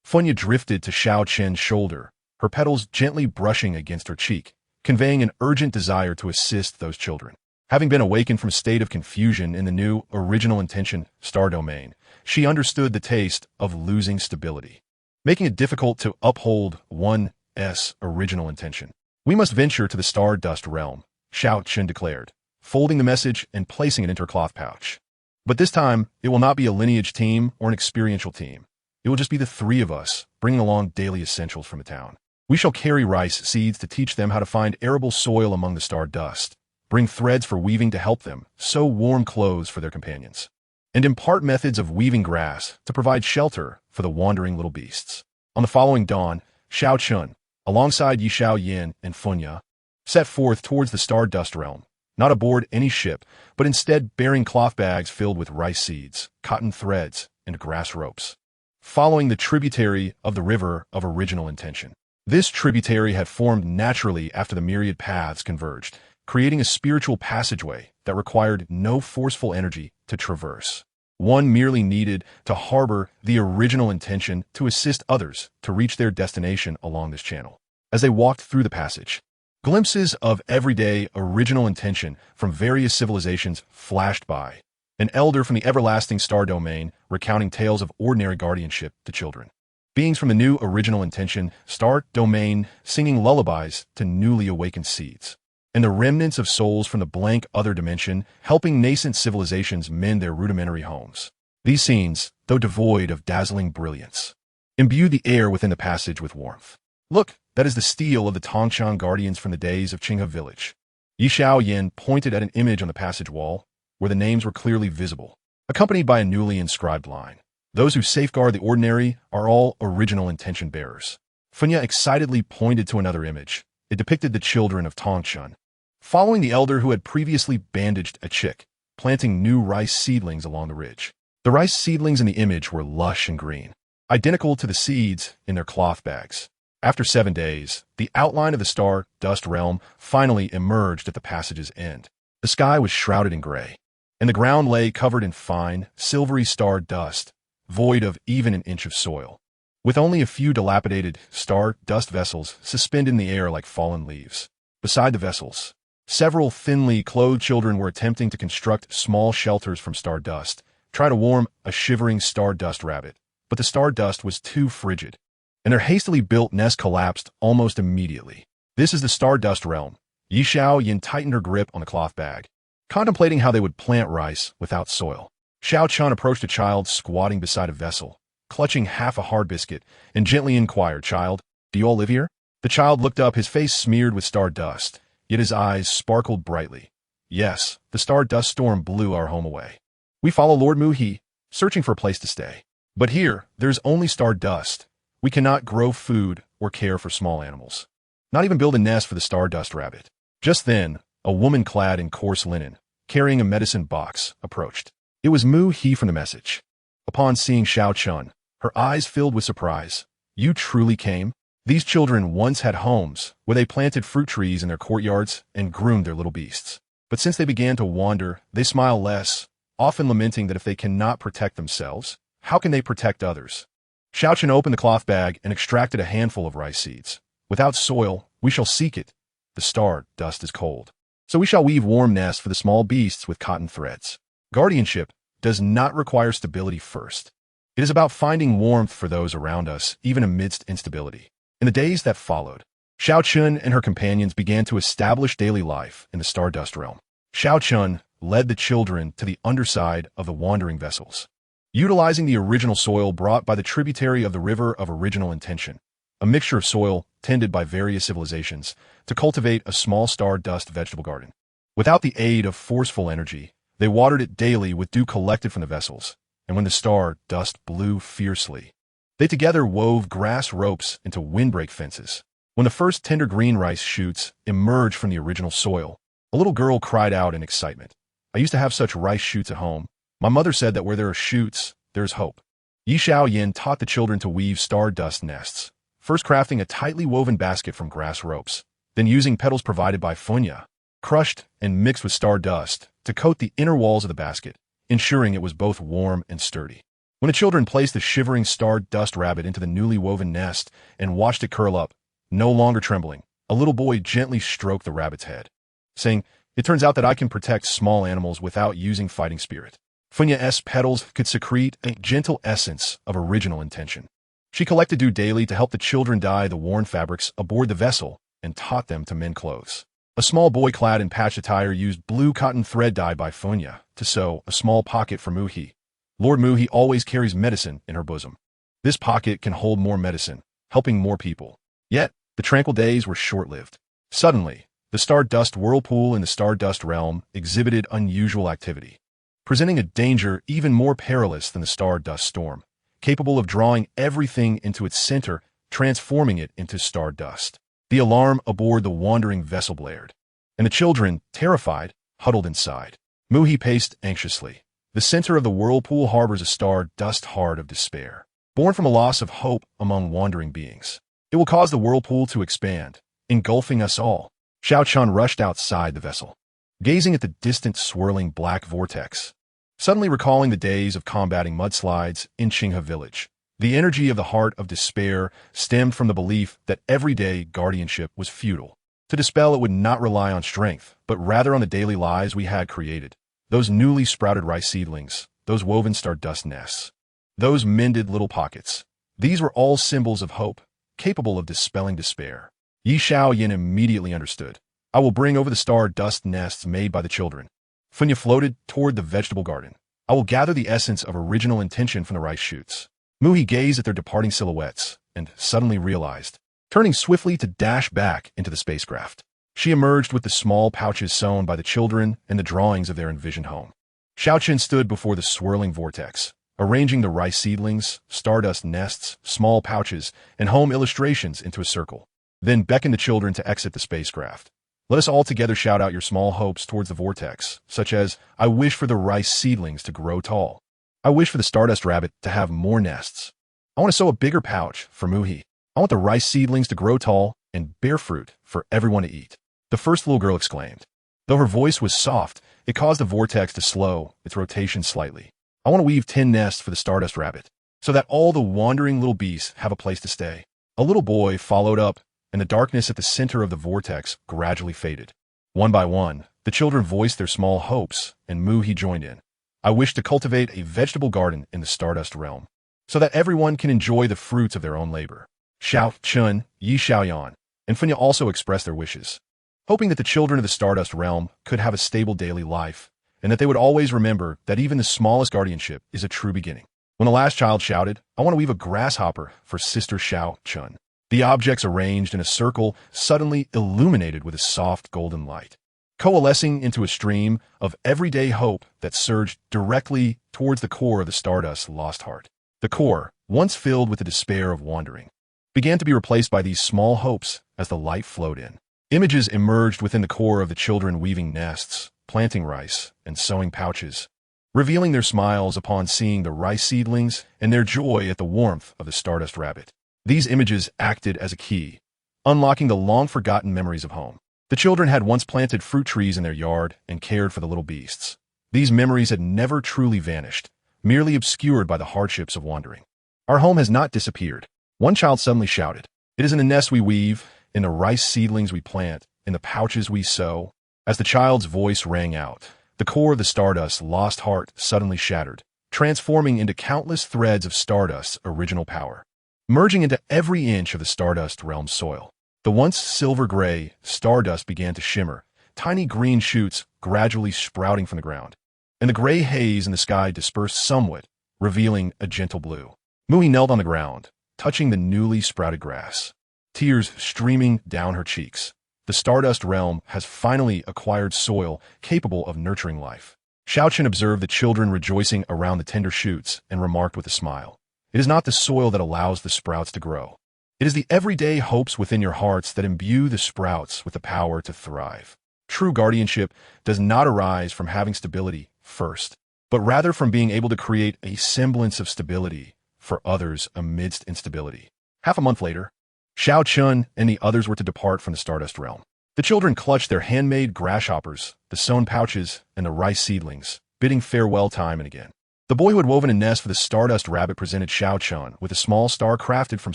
Funya drifted to Xiao Chen's shoulder, her petals gently brushing against her cheek, conveying an urgent desire to assist those children. Having been awakened from a state of confusion in the new original intention star domain, she understood the taste of losing stability, making it difficult to uphold one's original intention. We must venture to the Stardust realm, Xiao Chen declared, folding the message and placing it into her cloth pouch. But this time, it will not be a lineage team or an experiential team. It will just be the three of us, bringing along daily essentials from the town. We shall carry rice seeds to teach them how to find arable soil among the stardust, bring threads for weaving to help them, sew warm clothes for their companions, and impart methods of weaving grass to provide shelter for the wandering little beasts. On the following dawn, Xiao Chun, alongside Yi Xiao Yin and Funya, set forth towards the Stardust realm, not aboard any ship, but instead bearing cloth bags filled with rice seeds, cotton threads, and grass ropes, following the tributary of the river of original intention. This tributary had formed naturally after the myriad paths converged, creating a spiritual passageway that required no forceful energy to traverse. One merely needed to harbor the original intention to assist others to reach their destination along this channel. As they walked through the passage, glimpses of everyday original intention from various civilizations flashed by. An elder from the everlasting star domain recounting tales of ordinary guardianship to children. Beings from the new original intention star domain singing lullabies to newly awakened seeds. And the remnants of souls from the blank other dimension helping nascent civilizations mend their rudimentary homes. These scenes, though devoid of dazzling brilliance, imbue the air within the passage with warmth. Look, that is the steel of the Tongchang guardians from the days of Qingyang village. Yi Xiaoyan pointed at an image on the passage wall, where the names were clearly visible, accompanied by a newly inscribed line. Those who safeguard the ordinary are all original intention bearers. Funya excitedly pointed to another image. It depicted the children of Tongchang, following the elder who had previously bandaged a chick, planting new rice seedlings along the ridge. The rice seedlings in the image were lush and green, identical to the seeds in their cloth bags. After 7 days, the outline of the star-dust realm finally emerged at the passage's end. The sky was shrouded in gray, and the ground lay covered in fine, silvery star-dust, void of even an inch of soil, with only a few dilapidated star-dust vessels suspended in the air like fallen leaves. Beside the vessels, several thinly clothed children were attempting to construct small shelters from stardust, try to warm a shivering stardust rabbit, but the stardust was too frigid, and their hastily built nest collapsed almost immediately. This is the stardust realm. Yi Xiaoyan tightened her grip on the cloth bag, contemplating how they would plant rice without soil. Xiao Chun approached a child squatting beside a vessel, clutching half a hard biscuit, and gently inquired, "Child, do you all live here?" The child looked up, his face smeared with stardust, yet his eyes sparkled brightly. "Yes, the stardust storm blew our home away. We follow Lord Mu-He, searching for a place to stay. But here, there's only stardust. We cannot grow food or care for small animals. Not even build a nest for the stardust rabbit." Just then, a woman clad in coarse linen, carrying a medicine box, approached. It was Mu-He from the message. Upon seeing Xiao Chun, her eyes filled with surprise. "You truly came?" These children once had homes where they planted fruit trees in their courtyards and groomed their little beasts. But since they began to wander, they smile less, often lamenting that if they cannot protect themselves, how can they protect others? Xiao Chun opened the cloth bag and extracted a handful of rice seeds. "Without soil, we shall seek it. The star dust is cold, so we shall weave warm nests for the small beasts with cotton threads." Guardianship does not require stability first. It is about finding warmth for those around us, even amidst instability. In the days that followed, Xiao Chun and her companions began to establish daily life in the stardust realm. Xiao Chun led the children to the underside of the wandering vessels, utilizing the original soil brought by the tributary of the river of original intention, a mixture of soil tended by various civilizations, to cultivate a small stardust vegetable garden. Without the aid of forceful energy, they watered it daily with dew collected from the vessels, and when the star dust blew fiercely, they together wove grass ropes into windbreak fences. When the first tender green rice shoots emerged from the original soil, a little girl cried out in excitement. "I used to have such rice shoots at home. My mother said that where there are shoots, there is hope." Yi Xiaoyan taught the children to weave stardust nests, first crafting a tightly woven basket from grass ropes, then using petals provided by Funya, crushed and mixed with stardust, to coat the inner walls of the basket, ensuring it was both warm and sturdy. When the children placed the shivering stardust rabbit into the newly woven nest and watched it curl up, no longer trembling, a little boy gently stroked the rabbit's head, saying, "It turns out that I can protect small animals without using fighting spirit." Funya's petals could secrete a gentle essence of original intention. She collected dew daily to help the children dye the worn fabrics aboard the vessel and taught them to mend clothes. A small boy clad in patched attire used blue cotton thread dyed by Funya to sew a small pocket for Mu-He. Lord Mu-He always carries medicine in her bosom. This pocket can hold more medicine, helping more people. Yet, the tranquil days were short-lived. Suddenly, the stardust whirlpool in the stardust realm exhibited unusual activity, presenting a danger even more perilous than the stardust storm, capable of drawing everything into its center, transforming it into stardust. The alarm aboard the wandering vessel blared, and the children, terrified, huddled inside. Mu-He paced anxiously. The center of the whirlpool harbors a stardust heart of despair, born from a loss of hope among wandering beings. It will cause the whirlpool to expand, engulfing us all. Xiao Chun rushed outside the vessel, gazing at the distant swirling black vortex, suddenly recalling the days of combating mudslides in Qingyang village. The energy of the heart of despair stemmed from the belief that everyday guardianship was futile. To dispel it would not rely on strength, but rather on the daily lives we had created. Those newly sprouted rice seedlings, those woven stardust nests, those mended little pockets. These were all symbols of hope, capable of dispelling despair. Yi Xiaoyan immediately understood. I will bring over the star dust nests made by the children. Funya floated toward the vegetable garden. I will gather the essence of original intention from the rice shoots. Muhi gazed at their departing silhouettes and suddenly realized, turning swiftly to dash back into the spacecraft. She emerged with the small pouches sewn by the children and the drawings of their envisioned home. Xiaoqun stood before the swirling vortex, arranging the rice seedlings, stardust nests, small pouches, and home illustrations into a circle, then beckoned the children to exit the spacecraft. Let us all together shout out your small hopes towards the vortex, such as, I wish for the rice seedlings to grow tall. I wish for the stardust rabbit to have more nests. I want to sew a bigger pouch for Muhi. I want the rice seedlings to grow tall and bear fruit for everyone to eat. The first little girl exclaimed. Though her voice was soft, it caused the vortex to slow its rotation slightly. I want to weave 10 nests for the stardust rabbit, so that all the wandering little beasts have a place to stay. A little boy followed up, and the darkness at the center of the vortex gradually faded. One by one, the children voiced their small hopes, and Muhi joined in. I wish to cultivate a vegetable garden in the stardust realm, so that everyone can enjoy the fruits of their own labor. Xiaoqun, Yi Xiaoyan, and Funya also expressed their wishes, hoping that the children of the stardust realm could have a stable daily life, and that they would always remember that even the smallest guardianship is a true beginning. When the last child shouted, I want to weave a grasshopper for Sister Xiaoqun. The objects arranged in a circle suddenly illuminated with a soft golden light, coalescing into a stream of everyday hope that surged directly towards the core of the stardust's lost heart. The core, once filled with the despair of wandering, began to be replaced by these small hopes as the light flowed in. Images emerged within the core of the children weaving nests, planting rice, and sewing pouches, revealing their smiles upon seeing the rice seedlings and their joy at the warmth of the stardust rabbit. These images acted as a key, unlocking the long-forgotten memories of home. The children had once planted fruit trees in their yard and cared for the little beasts. These memories had never truly vanished, merely obscured by the hardships of wandering. Our home has not disappeared. One child suddenly shouted. It is in the nest we weave, in the rice seedlings we plant, in the pouches we sew. As the child's voice rang out, the core of the stardust's lost heart suddenly shattered, transforming into countless threads of stardust's original power, merging into every inch of the stardust realm's soil. The once silver-gray stardust began to shimmer, tiny green shoots gradually sprouting from the ground, and the gray haze in the sky dispersed somewhat, revealing a gentle blue. Muhi knelt on the ground, touching the newly sprouted grass, tears streaming down her cheeks. The stardust realm has finally acquired soil capable of nurturing life. Xiaoqun observed the children rejoicing around the tender shoots and remarked with a smile, it is not the soil that allows the sprouts to grow. It is the everyday hopes within your hearts that imbue the sprouts with the power to thrive. True guardianship does not arise from having stability first, but rather from being able to create a semblance of stability for others amidst instability. Half a month later, Xiaoqun and the others were to depart from the stardust realm. The children clutched their handmade grasshoppers, the sewn pouches, and the rice seedlings, bidding farewell time and again. The boy who had woven a nest for the stardust rabbit presented Xiaoqun with a small star crafted from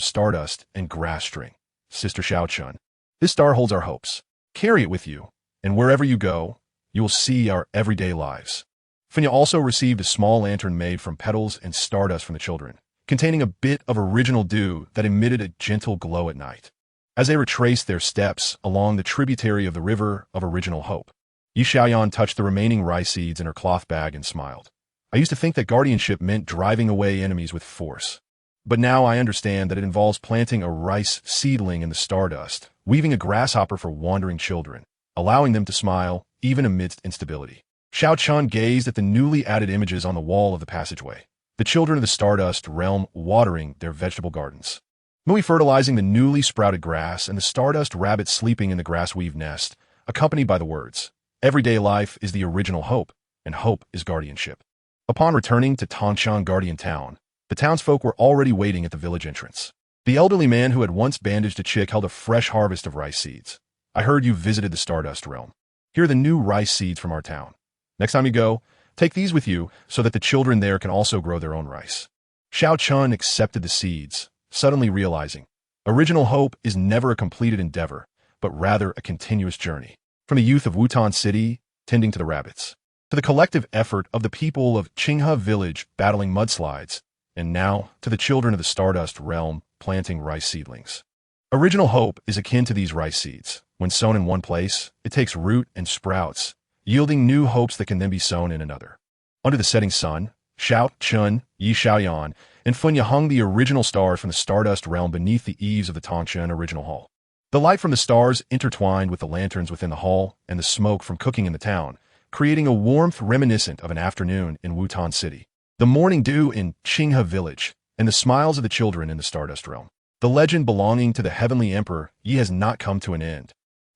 stardust and grass string. Sister Xiaoqun, this star holds our hopes. Carry it with you, and wherever you go, you will see our everyday lives. Funya also received a small lantern made from petals and stardust from the children, containing a bit of original dew that emitted a gentle glow at night. As they retraced their steps along the tributary of the river of original hope, Yi Xiaoyan touched the remaining rice seeds in her cloth bag and smiled. I used to think that guardianship meant driving away enemies with force, but now I understand that it involves planting a rice seedling in the stardust, weaving a grasshopper for wandering children, allowing them to smile even amidst instability. Xiaoqun gazed at the newly added images on the wall of the passageway, the children of the stardust realm watering their vegetable gardens, Muhi fertilizing the newly sprouted grass, and the stardust rabbit sleeping in the grass-weaved nest, accompanied by the words, everyday life is the original hope, and hope is guardianship. Upon returning to Tongchang Guardian Town, the townsfolk were already waiting at the village entrance. The elderly man who had once bandaged a chick held a fresh harvest of rice seeds. I heard you visited the Stardust Realm. Here are the new rice seeds from our town. Next time you go, take these with you so that the children there can also grow their own rice. Xiaoqun accepted the seeds, suddenly realizing, original hope is never a completed endeavor, but rather a continuous journey. From the youth of Wutan City, tending to the rabbits, to the collective effort of the people of Qingyang village battling mudslides, And now, to the children of the Stardust realm, planting rice seedlings. Original hope is akin to these rice seeds. When sown in one place, it takes root and sprouts, yielding new hopes that can then be sown in another. Under the setting sun, Shao Chun, Yi Xiaoyan, and Funya hung the original stars from the Stardust realm beneath the eaves of the Tongchun original hall. The light from the stars intertwined with the lanterns within the hall and the smoke from cooking in the town, creating a warmth reminiscent of an afternoon in Wutan City, the morning dew in Qingyang village, and the smiles of the children in the Stardust realm. The legend belonging to the heavenly emperor Yi has not come to an end.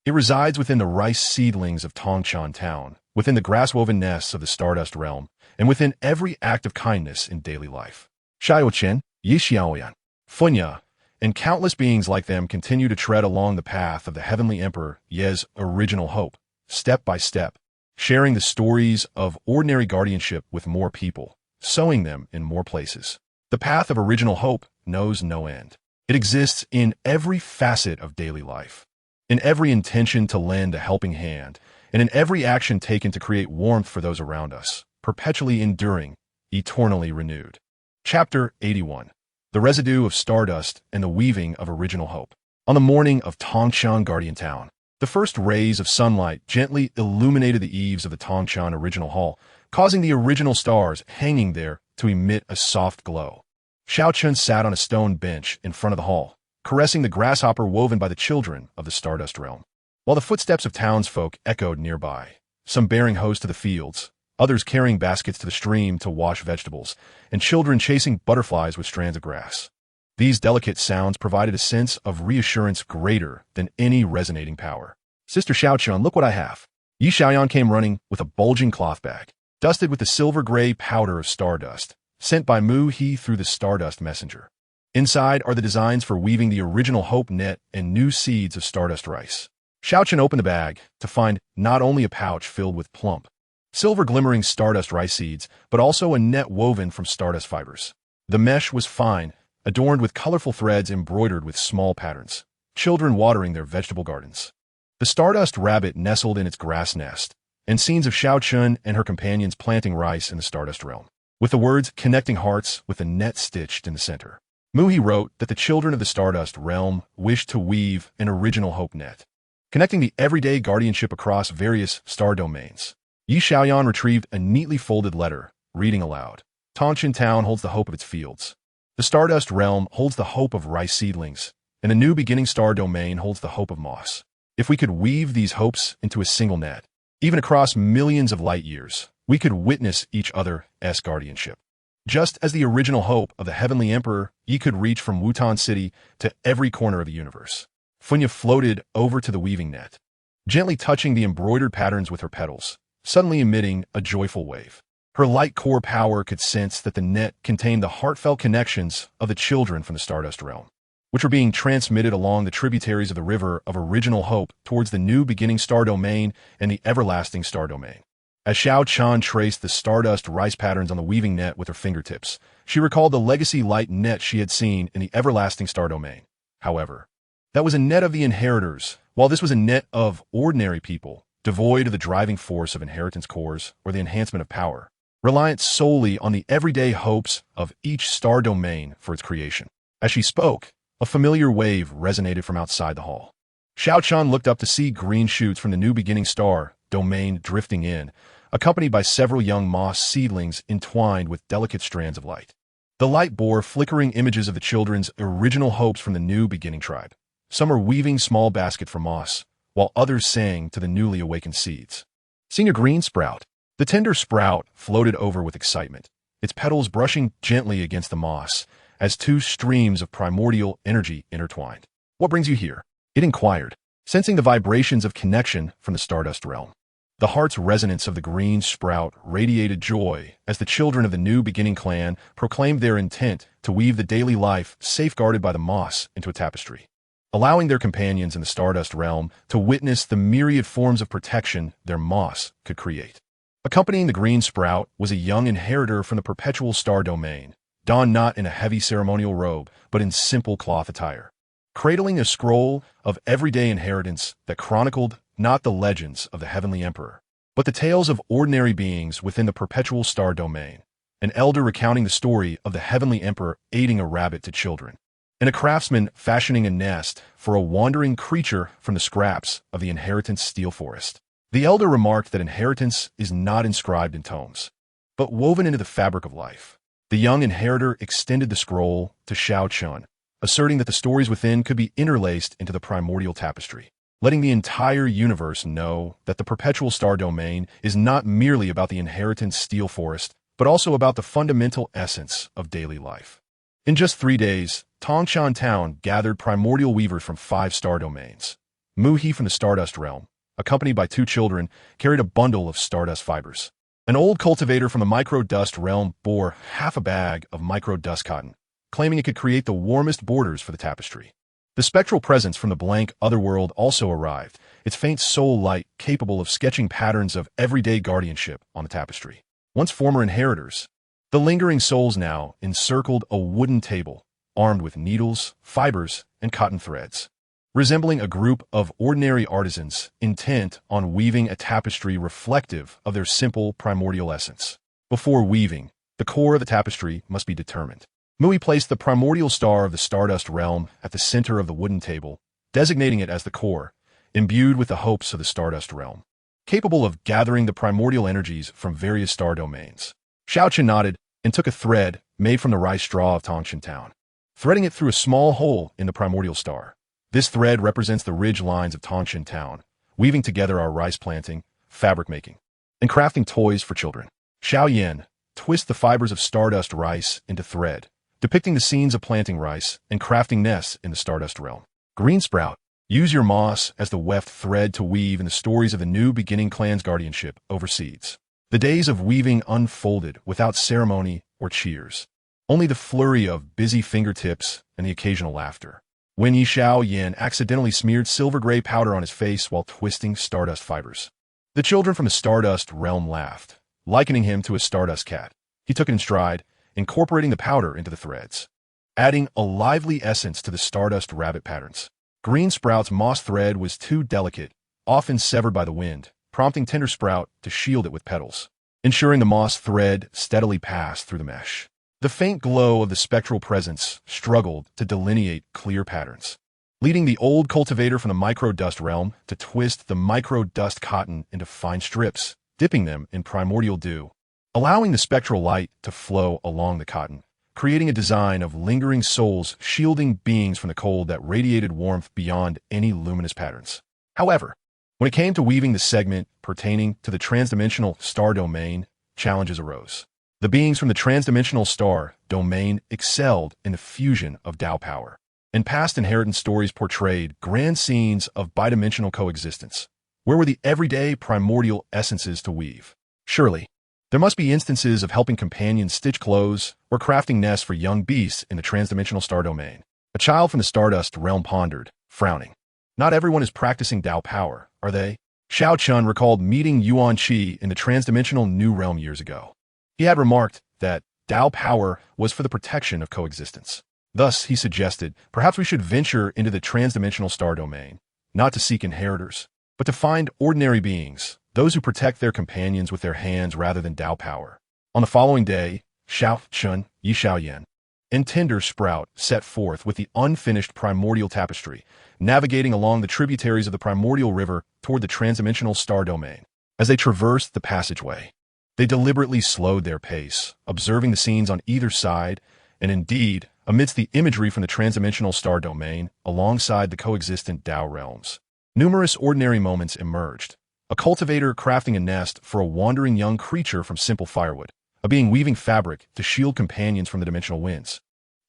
It resides within the rice seedlings of Tongchun town, within the grass-woven nests of the Stardust realm, and within every act of kindness in daily life. Xiaoqian, Yi Xiaoyan, Funya, and countless beings like them continue to tread along the path of the heavenly emperor Ye's original hope, step by step, sharing the stories of ordinary guardianship with more people, sowing them in more places. The path of original hope knows no end. It exists in every facet of daily life, in every intention to lend a helping hand, and in every action taken to create warmth for those around us, perpetually enduring, eternally renewed. Chapter 81. The Residue of Stardust and the Weaving of Original Hope. On the morning of Tongchun Guardian Town, the first rays of sunlight gently illuminated the eaves of the Tongchun original hall, causing the original stars hanging there to emit a soft glow. Xiaochun sat on a stone bench in front of the hall, caressing the grasshopper woven by the children of the Stardust realm, while the footsteps of townsfolk echoed nearby, some bearing hoes to the fields, others carrying baskets to the stream to wash vegetables, and children chasing butterflies with strands of grass. These delicate sounds provided a sense of reassurance greater than any resonating power. Sister Xiaochun, look what I have. Yi Xiaoyan came running with a bulging cloth bag, dusted with the silver-gray powder of stardust, sent by Mu He through the Stardust messenger. Inside are the designs for weaving the original hope net and new seeds of stardust rice. Xiaochun opened the bag to find not only a pouch filled with plump, silver-glimmering stardust rice seeds, but also a net woven from stardust fibers. The mesh was fine, adorned with colorful threads embroidered with small patterns, children watering their vegetable gardens. The stardust rabbit nestled in its grass nest, and scenes of Xiaochun and her companions planting rice in the stardust realm, with the words connecting hearts with a net stitched in the center. Mu He wrote that the children of the Stardust realm wished to weave an original hope net, connecting the everyday guardianship across various star domains. Yi Xiaoyan retrieved a neatly folded letter, reading aloud. Tongchun Town holds the hope of its fields. The Stardust Realm holds the hope of rice seedlings, and the new beginning star domain holds the hope of moss. If we could weave these hopes into a single net, even across millions of light years, we could witness each other's guardianship. Just as the original hope of the Heavenly Emperor, Yi could reach from Wutan City to every corner of the universe. Funya floated over to the weaving net, gently touching the embroidered patterns with her petals, suddenly emitting a joyful wave. Her light core power could sense that the net contained the heartfelt connections of the children from the Stardust Realm, which were being transmitted along the tributaries of the river of original hope towards the new beginning star domain and the everlasting star domain. As Xiaochun traced the stardust rice patterns on the weaving net with her fingertips, she recalled the legacy light net she had seen in the everlasting star domain. However, that was a net of the inheritors, while this was a net of ordinary people, devoid of the driving force of inheritance cores or the enhancement of power, reliant solely on the everyday hopes of each star domain for its creation. As she spoke, a familiar wave resonated from outside the hall. Xiaochun looked up to see green shoots from the new beginning star domain drifting in, accompanied by several young moss seedlings entwined with delicate strands of light. The light bore flickering images of the children's original hopes from the new beginning tribe. Some were weaving small baskets for moss, while others sang to the newly awakened seeds. Seeing a green sprout, the tender sprout floated over with excitement, its petals brushing gently against the moss as two streams of primordial energy intertwined. "What brings you here?" it inquired, sensing the vibrations of connection from the Stardust Realm. The heart's resonance of the green sprout radiated joy as the children of the new beginning clan proclaimed their intent to weave the daily life safeguarded by the moss into a tapestry, allowing their companions in the Stardust Realm to witness the myriad forms of protection their moss could create. Accompanying the green sprout was a young inheritor from the perpetual star domain, donned not in a heavy ceremonial robe, but in simple cloth attire, cradling a scroll of everyday inheritance that chronicled not the legends of the Heavenly Emperor, but the tales of ordinary beings within the perpetual star domain, an elder recounting the story of the heavenly emperor aiding a rabbit to children, and a craftsman fashioning a nest for a wandering creature from the scraps of the inheritance steel forest. The elder remarked that inheritance is not inscribed in tomes, but woven into the fabric of life. The young inheritor extended the scroll to Xiao Chun, asserting that the stories within could be interlaced into the primordial tapestry, letting the entire universe know that the perpetual star domain is not merely about the inheritance steel forest, but also about the fundamental essence of daily life. In just 3 days, Tongshan Town gathered primordial weavers from 5 star domains. Muhi from the Stardust Realm, accompanied by 2 children, carried a bundle of stardust fibers. An old cultivator from the micro-dust realm bore half a bag of micro-dust cotton, claiming it could create the warmest borders for the tapestry. The spectral presence from the blank otherworld also arrived, its faint soul light capable of sketching patterns of everyday guardianship on the tapestry. Once former inheritors, the lingering souls now encircled a wooden table, armed with needles, fibers, and cotton threads, resembling a group of ordinary artisans intent on weaving a tapestry reflective of their simple primordial essence. Before weaving, the core of the tapestry must be determined. Mui placed the primordial star of the Stardust Realm at the center of the wooden table, designating it as the core, imbued with the hopes of the Stardust Realm, capable of gathering the primordial energies from various star domains. Xiaochen nodded and took a thread made from the rice straw of Tongshan Town, threading it through a small hole in the primordial star. This thread represents the ridge lines of Tongshan Town, weaving together our rice planting, fabric making, and crafting toys for children. Xiao Yan twists the fibers of stardust rice into thread, depicting the scenes of planting rice and crafting nests in the Stardust Realm. Green Sprout, use your moss as the weft thread to weave in the stories of the new beginning clan's guardianship over seeds. The days of weaving unfolded without ceremony or cheers, only the flurry of busy fingertips and the occasional laughter. When Xiao Yan accidentally smeared silver-gray powder on his face while twisting stardust fibers, the children from the Stardust Realm laughed, likening him to a stardust cat. He took it in stride, incorporating the powder into the threads, adding a lively essence to the stardust rabbit patterns. Green Sprout's moss thread was too delicate, often severed by the wind, prompting Tender Sprout to shield it with petals, ensuring the moss thread steadily passed through the mesh. The faint glow of the spectral presence struggled to delineate clear patterns, leading the old cultivator from the micro-dust realm to twist the micro-dust cotton into fine strips, dipping them in primordial dew, allowing the spectral light to flow along the cotton, creating a design of lingering souls shielding beings from the cold that radiated warmth beyond any luminous patterns. However, when it came to weaving the segment pertaining to the transdimensional star domain, challenges arose. The beings from the transdimensional star domain excelled in the fusion of Tao power, and past inheritance stories portrayed grand scenes of bidimensional coexistence. Where were the everyday primordial essences to weave? Surely, there must be instances of helping companions stitch clothes or crafting nests for young beasts in the transdimensional star domain. A child from the Stardust Realm pondered, frowning. Not everyone is practicing Tao power, are they? Xiao Chun recalled meeting Yuan Qi in the transdimensional New Realm years ago. He had remarked that Tao power was for the protection of coexistence. Thus, he suggested, perhaps we should venture into the transdimensional star domain, not to seek inheritors, but to find ordinary beings, those who protect their companions with their hands rather than Tao power. On the following day, Xiao Chun, Yi Xiao Yan, and Tender Sprout set forth with the unfinished primordial tapestry, navigating along the tributaries of the primordial river toward the transdimensional star domain. As they traversed the passageway, they deliberately slowed their pace, observing the scenes on either side, and indeed, amidst the imagery from the transdimensional star domain, alongside the coexistent Tao realms. Numerous ordinary moments emerged. A cultivator crafting a nest for a wandering young creature from simple firewood, a being weaving fabric to shield companions from the dimensional winds,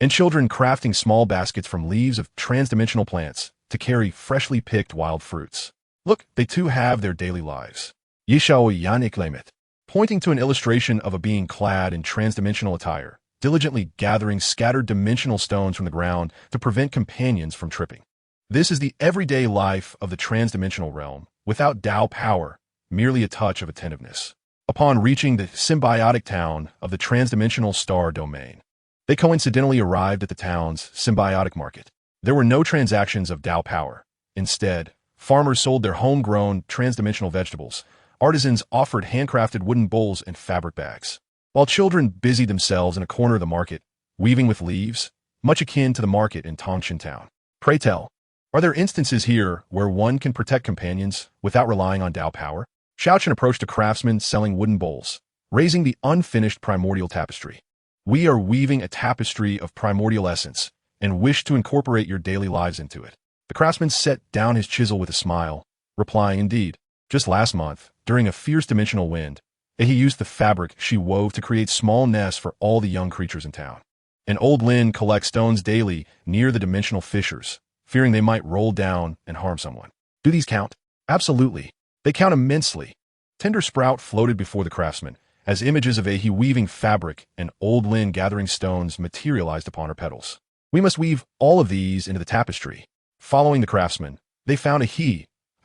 and children crafting small baskets from leaves of transdimensional plants to carry freshly picked wild fruits. Look, they too have their daily lives. Yishao Yanik Lamet, pointing to an illustration of a being clad in transdimensional attire, diligently gathering scattered dimensional stones from the ground to prevent companions from tripping. This is the everyday life of the transdimensional realm, without Tao power, merely a touch of attentiveness. Upon reaching the symbiotic town of the transdimensional star domain, they coincidentally arrived at the town's symbiotic market. There were no transactions of Tao power. Instead, farmers sold their homegrown transdimensional vegetables. Artisans offered handcrafted wooden bowls and fabric bags. while children busied themselves in a corner of the market, weaving with leaves, much akin to the market in Tongshan Town. Pray tell, are there instances here where one can protect companions without relying on Tao power? Xiaochen approached a craftsman selling wooden bowls, raising the unfinished primordial tapestry. We are weaving a tapestry of primordial essence and wish to incorporate your daily lives into it. The craftsman set down his chisel with a smile, replying, indeed, just last month, during a fierce dimensional wind, he used the fabric she wove to create small nests for all the young creatures in town. And old Lin collects stones daily near the dimensional fissures, fearing they might roll down and harm someone. Do these count? Absolutely. They count immensely. Tender Sprout floated before the craftsman, as images of Ahi weaving fabric and old Lin gathering stones materialized upon her petals. We must weave all of these into the tapestry. Following the craftsman, they found a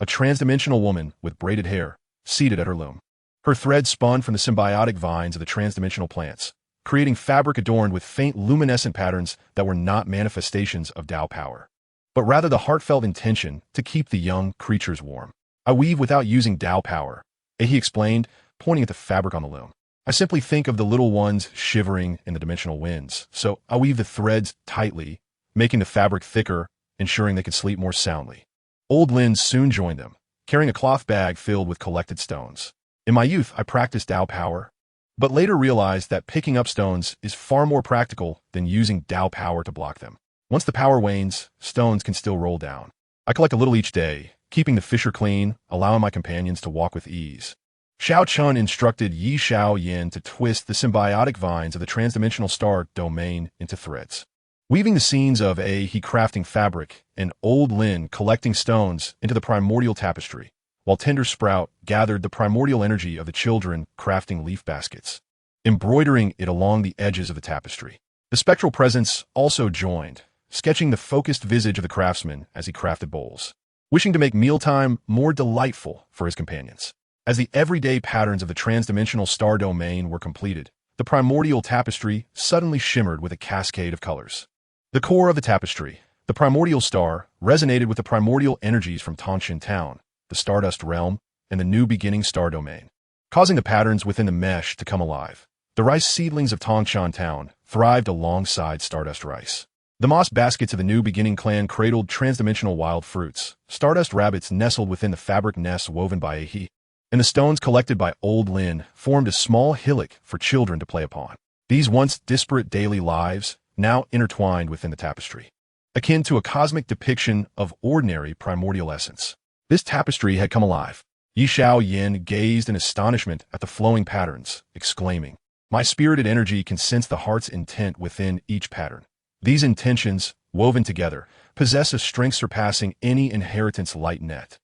transdimensional woman with braided hair, seated at her loom. Her thread spun from the symbiotic vines of the transdimensional plants, creating fabric adorned with faint luminescent patterns that were not manifestations of Tao power, but rather the heartfelt intention to keep the young creatures warm. I weave without using Tao power, Ahi explained, pointing at the fabric on the loom. I simply think of the little ones shivering in the dimensional winds, so I weave the threads tightly, making the fabric thicker, ensuring they could sleep more soundly. Old Lin soon joined them, carrying a cloth bag filled with collected stones. In my youth, I practiced Tao power, but later realized that picking up stones is far more practical than using Tao power to block them. Once the power wanes, stones can still roll down. I collect a little each day, keeping the fissure clean, allowing my companions to walk with ease. Xiao Chun instructed Yi Xiao Yin to twist the symbiotic vines of the transdimensional star domain into threads. Weaving the scenes of he crafting fabric and old Lin collecting stones into the primordial tapestry, while Tender Sprout gathered the primordial energy of the children crafting leaf baskets, embroidering it along the edges of the tapestry. The spectral presence also joined, sketching the focused visage of the craftsman as he crafted bowls, wishing to make mealtime more delightful for his companions. As the everyday patterns of the transdimensional star domain were completed, the primordial tapestry suddenly shimmered with a cascade of colors. The core of the tapestry, the primordial star, resonated with the primordial energies from Tongshan Town, the Stardust Realm, and the new beginning star domain, causing the patterns within the mesh to come alive. The rice seedlings of Tongshan Town thrived alongside Stardust rice. The moss baskets of the new beginning clan cradled transdimensional wild fruits. Stardust rabbits nestled within the fabric nests woven by Ahi, and the stones collected by old Lin formed a small hillock for children to play upon. These once disparate daily lives now intertwined within the tapestry, akin to a cosmic depiction of ordinary primordial essence. This tapestry had come alive. Yi Xiao Yin gazed in astonishment at the flowing patterns, exclaiming, "My spirited energy can sense the heart's intent within each pattern. These intentions, woven together, possess a strength surpassing any inheritance light net."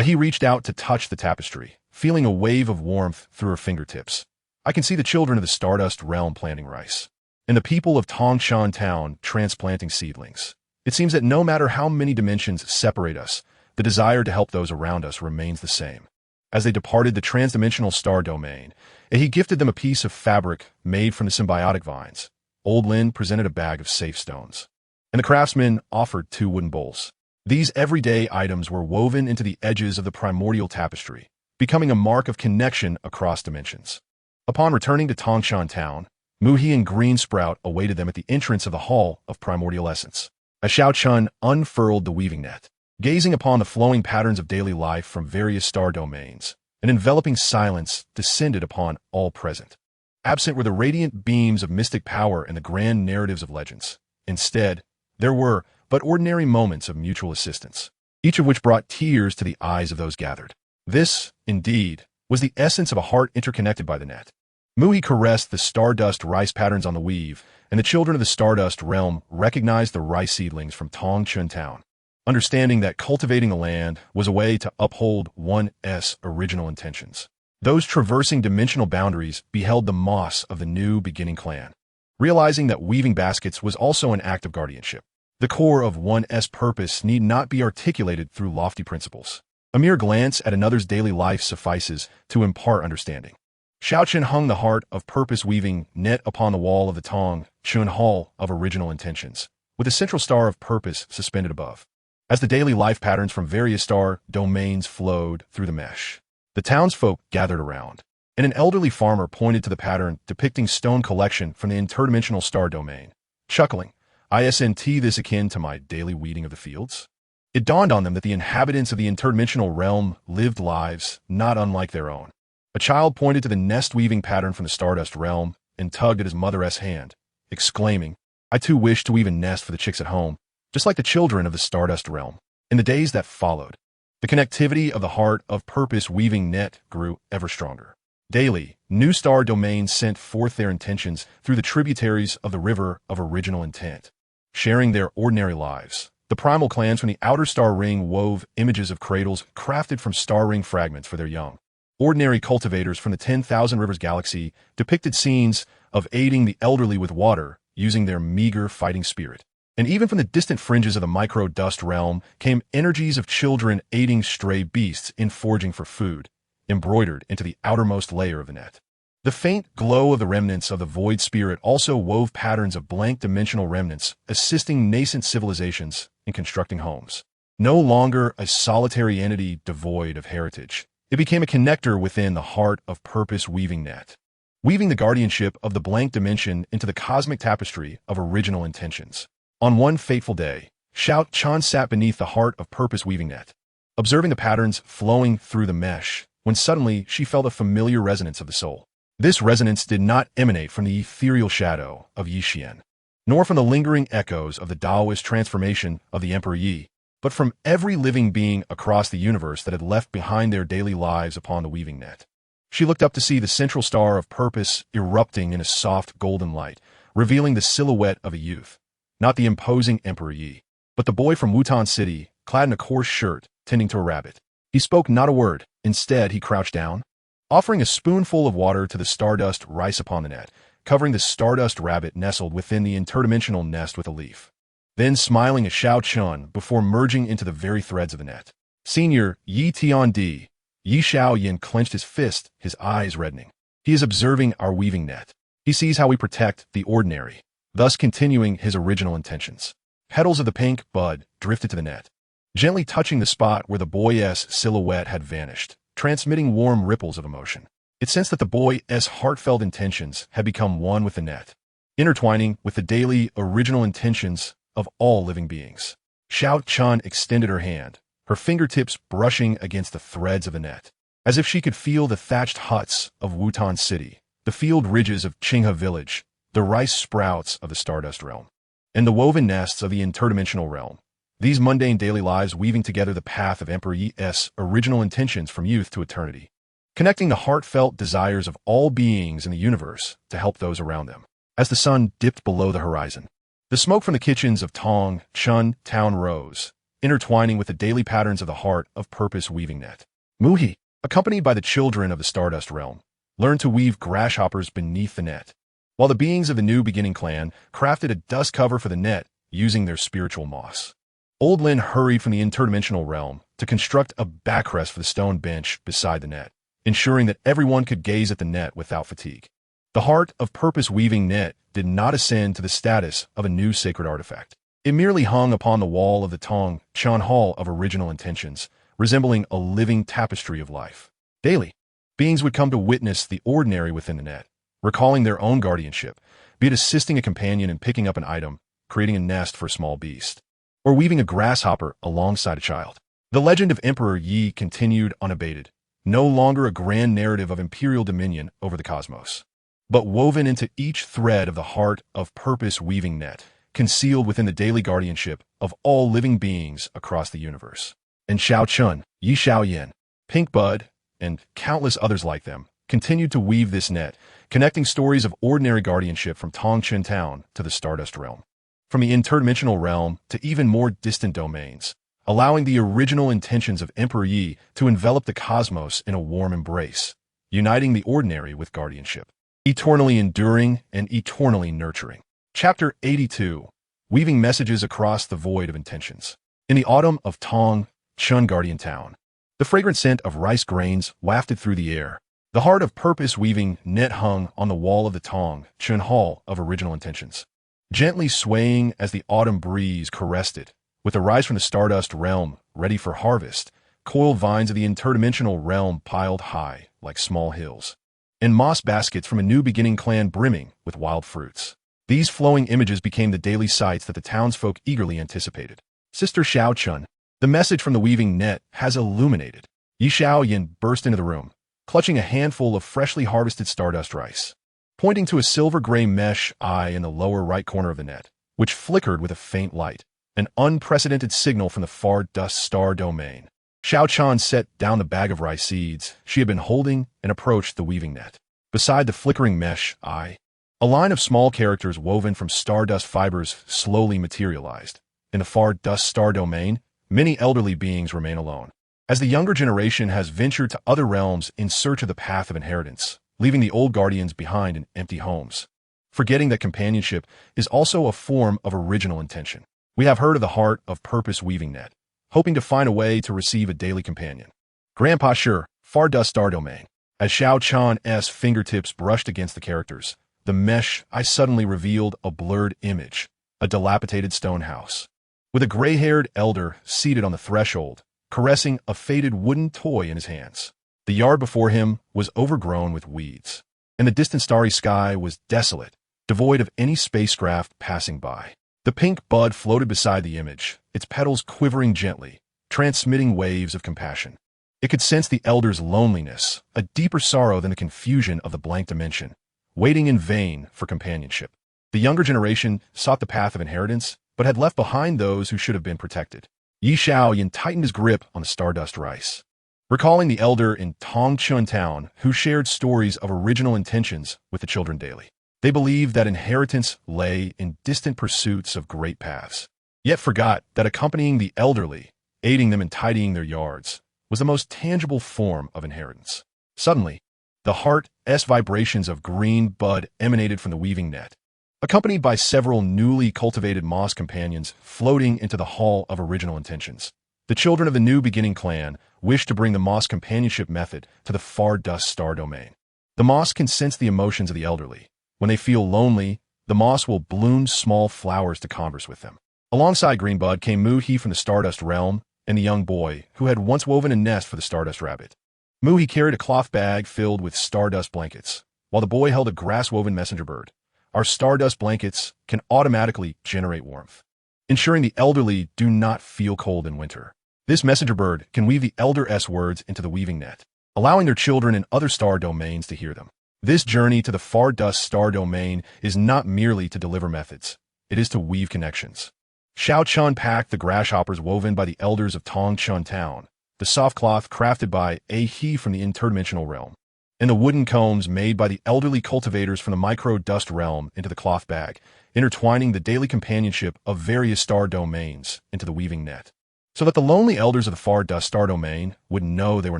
He reached out to touch the tapestry, feeling a wave of warmth through her fingertips. I can see the children of the Stardust Realm planting rice, and the people of Tongshan Town transplanting seedlings. It seems that no matter how many dimensions separate us, the desire to help those around us remains the same. As they departed the transdimensional star domain, he gifted them a piece of fabric made from the symbiotic vines. Old Lin presented a bag of safe stones, and the craftsman offered 2 wooden bowls. These everyday items were woven into the edges of the primordial tapestry, becoming a mark of connection across dimensions. Upon returning to Tongshan Town, Muhi and Green Sprout awaited them at the entrance of the Hall of Primordial Essence. As Xiao Chun unfurled the weaving net, gazing upon the flowing patterns of daily life from various star domains, an enveloping silence descended upon all present. Absent were the radiant beams of mystic power and the grand narratives of legends. Instead, there were but ordinary moments of mutual assistance, each of which brought tears to the eyes of those gathered. This, indeed, was the essence of a heart interconnected by the net. Muhi caressed the stardust rice patterns on the weave, and the children of the Stardust Realm recognized the rice seedlings from Tongshan Town, understanding that cultivating the land was a way to uphold one's original intentions. Those traversing dimensional boundaries beheld the moss of the new beginning clan, realizing that weaving baskets was also an act of guardianship. The core of one's purpose need not be articulated through lofty principles. A mere glance at another's daily life suffices to impart understanding. Xiaochen hung the heart of purpose weaving net upon the wall of the Tong Chun Hall of original intentions, with a central star of purpose suspended above. As the daily life patterns from various star domains flowed through the mesh, the townsfolk gathered around, and an elderly farmer pointed to the pattern depicting stone collection from the interdimensional star domain, chuckling, "Isn't this akin to my daily weeding of the fields?" It dawned on them that the inhabitants of the interdimensional realm lived lives not unlike their own. A child pointed to the nest-weaving pattern from the Stardust realm and tugged at his mother's hand, exclaiming, "I too wish to weave a nest for the chicks at home, just like the children of the Stardust realm." In the days that followed, the connectivity of the heart of purpose weaving net grew ever stronger. Daily, new star domains sent forth their intentions through the tributaries of the river of original intent. Sharing their ordinary lives, the primal clans from the outer star ring wove images of cradles crafted from star ring fragments for their young. Ordinary cultivators from the 10,000 Rivers galaxy depicted scenes of aiding the elderly with water using their meager fighting spirit. And even from the distant fringes of the micro-dust realm came energies of children aiding stray beasts in foraging for food, embroidered into the outermost layer of the net. The faint glow of the remnants of the void spirit also wove patterns of blank dimensional remnants, assisting nascent civilizations in constructing homes. No longer a solitary entity devoid of heritage, it became a connector within the heart of purpose weaving net, weaving the guardianship of the blank dimension into the cosmic tapestry of original intentions. On one fateful day, Xiao Chan sat beneath the heart of purpose weaving net, observing the patterns flowing through the mesh, when suddenly she felt a familiar resonance of the soul. This resonance did not emanate from the ethereal shadow of Yi Xian, nor from the lingering echoes of the Taoist transformation of the Emperor Yi, but from every living being across the universe that had left behind their daily lives upon the weaving net. She looked up to see the central star of purpose erupting in a soft golden light, revealing the silhouette of a youth. Not the imposing Emperor Yi, but the boy from Wutan City, clad in a coarse shirt, tending to a rabbit. He spoke not a word. Instead, he crouched down, offering a spoonful of water to the stardust rice upon the net, covering the stardust rabbit nestled within the interdimensional nest with a leaf. Then smiling at Xiao Chun before merging into the very threads of the net. Senior Yi Tiandi, Yi Xiao Yin clenched his fist, his eyes reddening. He is observing our weaving net. He sees how we protect the ordinary, thus continuing his original intentions. Petals of the pink bud drifted to the net, gently touching the spot where the boy's silhouette had vanished, transmitting warm ripples of emotion. It sensed that the boy's heartfelt intentions had become one with the net, intertwining with the daily original intentions of all living beings. Xiao Chun extended her hand, her fingertips brushing against the threads of the net, as if she could feel the thatched huts of Wutan City, the field ridges of Qinghe Village, the rice sprouts of the Stardust realm, and the woven nests of the interdimensional realm. These mundane daily lives weaving together the path of Emperor Yi's original intentions from youth to eternity, connecting the heartfelt desires of all beings in the universe to help those around them. As the sun dipped below the horizon, the smoke from the kitchens of Tong Chun Town rose, intertwining with the daily patterns of the heart of purpose weaving net. Muhi, accompanied by the children of the Stardust realm, learned to weave grasshoppers beneath the net, while the beings of the New Beginning clan crafted a dust cover for the net using their spiritual moss. Old Lin hurried from the interdimensional realm to construct a backrest for the stone bench beside the net, ensuring that everyone could gaze at the net without fatigue. The heart of purpose weaving net did not ascend to the status of a new sacred artifact. It merely hung upon the wall of the Tong Chan Hall of original intentions, resembling a living tapestry of life. Daily, beings would come to witness the ordinary within the net, recalling their own guardianship, be it assisting a companion in picking up an item, creating a nest for a small beast, or weaving a grasshopper alongside a child. The legend of Emperor Yi continued unabated, no longer a grand narrative of imperial dominion over the cosmos, but woven into each thread of the heart of purpose weaving net, concealed within the daily guardianship of all living beings across the universe. And Xiao Chun, Yi Xiao Yin, Pink Bud, and countless others like them continued to weave this net, connecting stories of ordinary guardianship from Tongchen Town to the Stardust realm, from the interdimensional realm to even more distant domains, allowing the original intentions of Emperor Yi to envelop the cosmos in a warm embrace, uniting the ordinary with guardianship, eternally enduring and eternally nurturing. Chapter 82, Weaving Messages Across the Void of Intentions. In the autumn of Tong Chun Guardian Town, the fragrant scent of rice grains wafted through the air. The heart of purpose weaving net hung on the wall of the Tong Chun Hall of original intentions, gently swaying as the autumn breeze caressed it, with the rice from the Stardust realm ready for harvest, coiled vines of the interdimensional realm piled high like small hills. and moss baskets from a new beginning clan brimming with wild fruits. These flowing images became the daily sights that the townsfolk eagerly anticipated. Sister Xiao Chun, the message from the weaving net has illuminated. Yi Xiao Yin burst into the room, clutching a handful of freshly harvested stardust rice, pointing to a silver-gray mesh eye in the lower right corner of the net, which flickered with a faint light, an unprecedented signal from the far dust star domain. Xiao Chan set down the bag of rice seeds she had been holding and approached the weaving net. Beside the flickering mesh eye, a line of small characters woven from stardust fibers slowly materialized. In the far dust star domain, many elderly beings remain alone, as the younger generation has ventured to other realms in search of the path of inheritance, leaving the old guardians behind in empty homes. Forgetting that companionship is also a form of original intention. We have heard of the heart of purpose weaving net, hoping to find a way to receive a daily companion. Grandpa Sure, far dust star domain. As Xiao Chan's fingertips brushed against the characters, the mesh eye suddenly revealed a blurred image, a dilapidated stone house, with a gray-haired elder seated on the threshold, caressing a faded wooden toy in his hands. The yard before him was overgrown with weeds, and the distant starry sky was desolate, devoid of any spacecraft passing by. The pink bud floated beside the image, its petals quivering gently, transmitting waves of compassion. It could sense the elder's loneliness, a deeper sorrow than the confusion of the blank dimension, waiting in vain for companionship. The younger generation sought the path of inheritance, but had left behind those who should have been protected. Yi Xiao Yin tightened his grip on the stardust rice, recalling the elder in Tongchun Town who shared stories of original intentions with the children daily. They believed that inheritance lay in distant pursuits of great paths, yet forgot that accompanying the elderly, aiding them in tidying their yards, was the most tangible form of inheritance. Suddenly, the heart's vibrations of green bud emanated from the weaving net, accompanied by several newly cultivated moss companions floating into the hall of original intentions. The children of the new beginning clan wished to bring the moss companionship method to the far dust star domain. The moss can sense the emotions of the elderly. When they feel lonely, the moss will bloom small flowers to converse with them. Alongside Greenbud came Mu-He from the Stardust realm and the young boy who had once woven a nest for the Stardust rabbit. Mu-He carried a cloth bag filled with stardust blankets, while the boy held a grass-woven messenger bird. Our stardust blankets can automatically generate warmth, ensuring the elderly do not feel cold in winter. This messenger bird can weave the elder's words into the weaving net, allowing their children in other star domains to hear them. This journey to the far dust star domain is not merely to deliver methods, it is to weave connections. Xiao Chun packed the grasshoppers woven by the elders of Tongchun Town, the soft cloth crafted by a he from the interdimensional realm, and the wooden combs made by the elderly cultivators from the micro-dust realm into the cloth bag, intertwining the daily companionship of various star domains into the weaving net, so that the lonely elders of the far dust star domain would know they were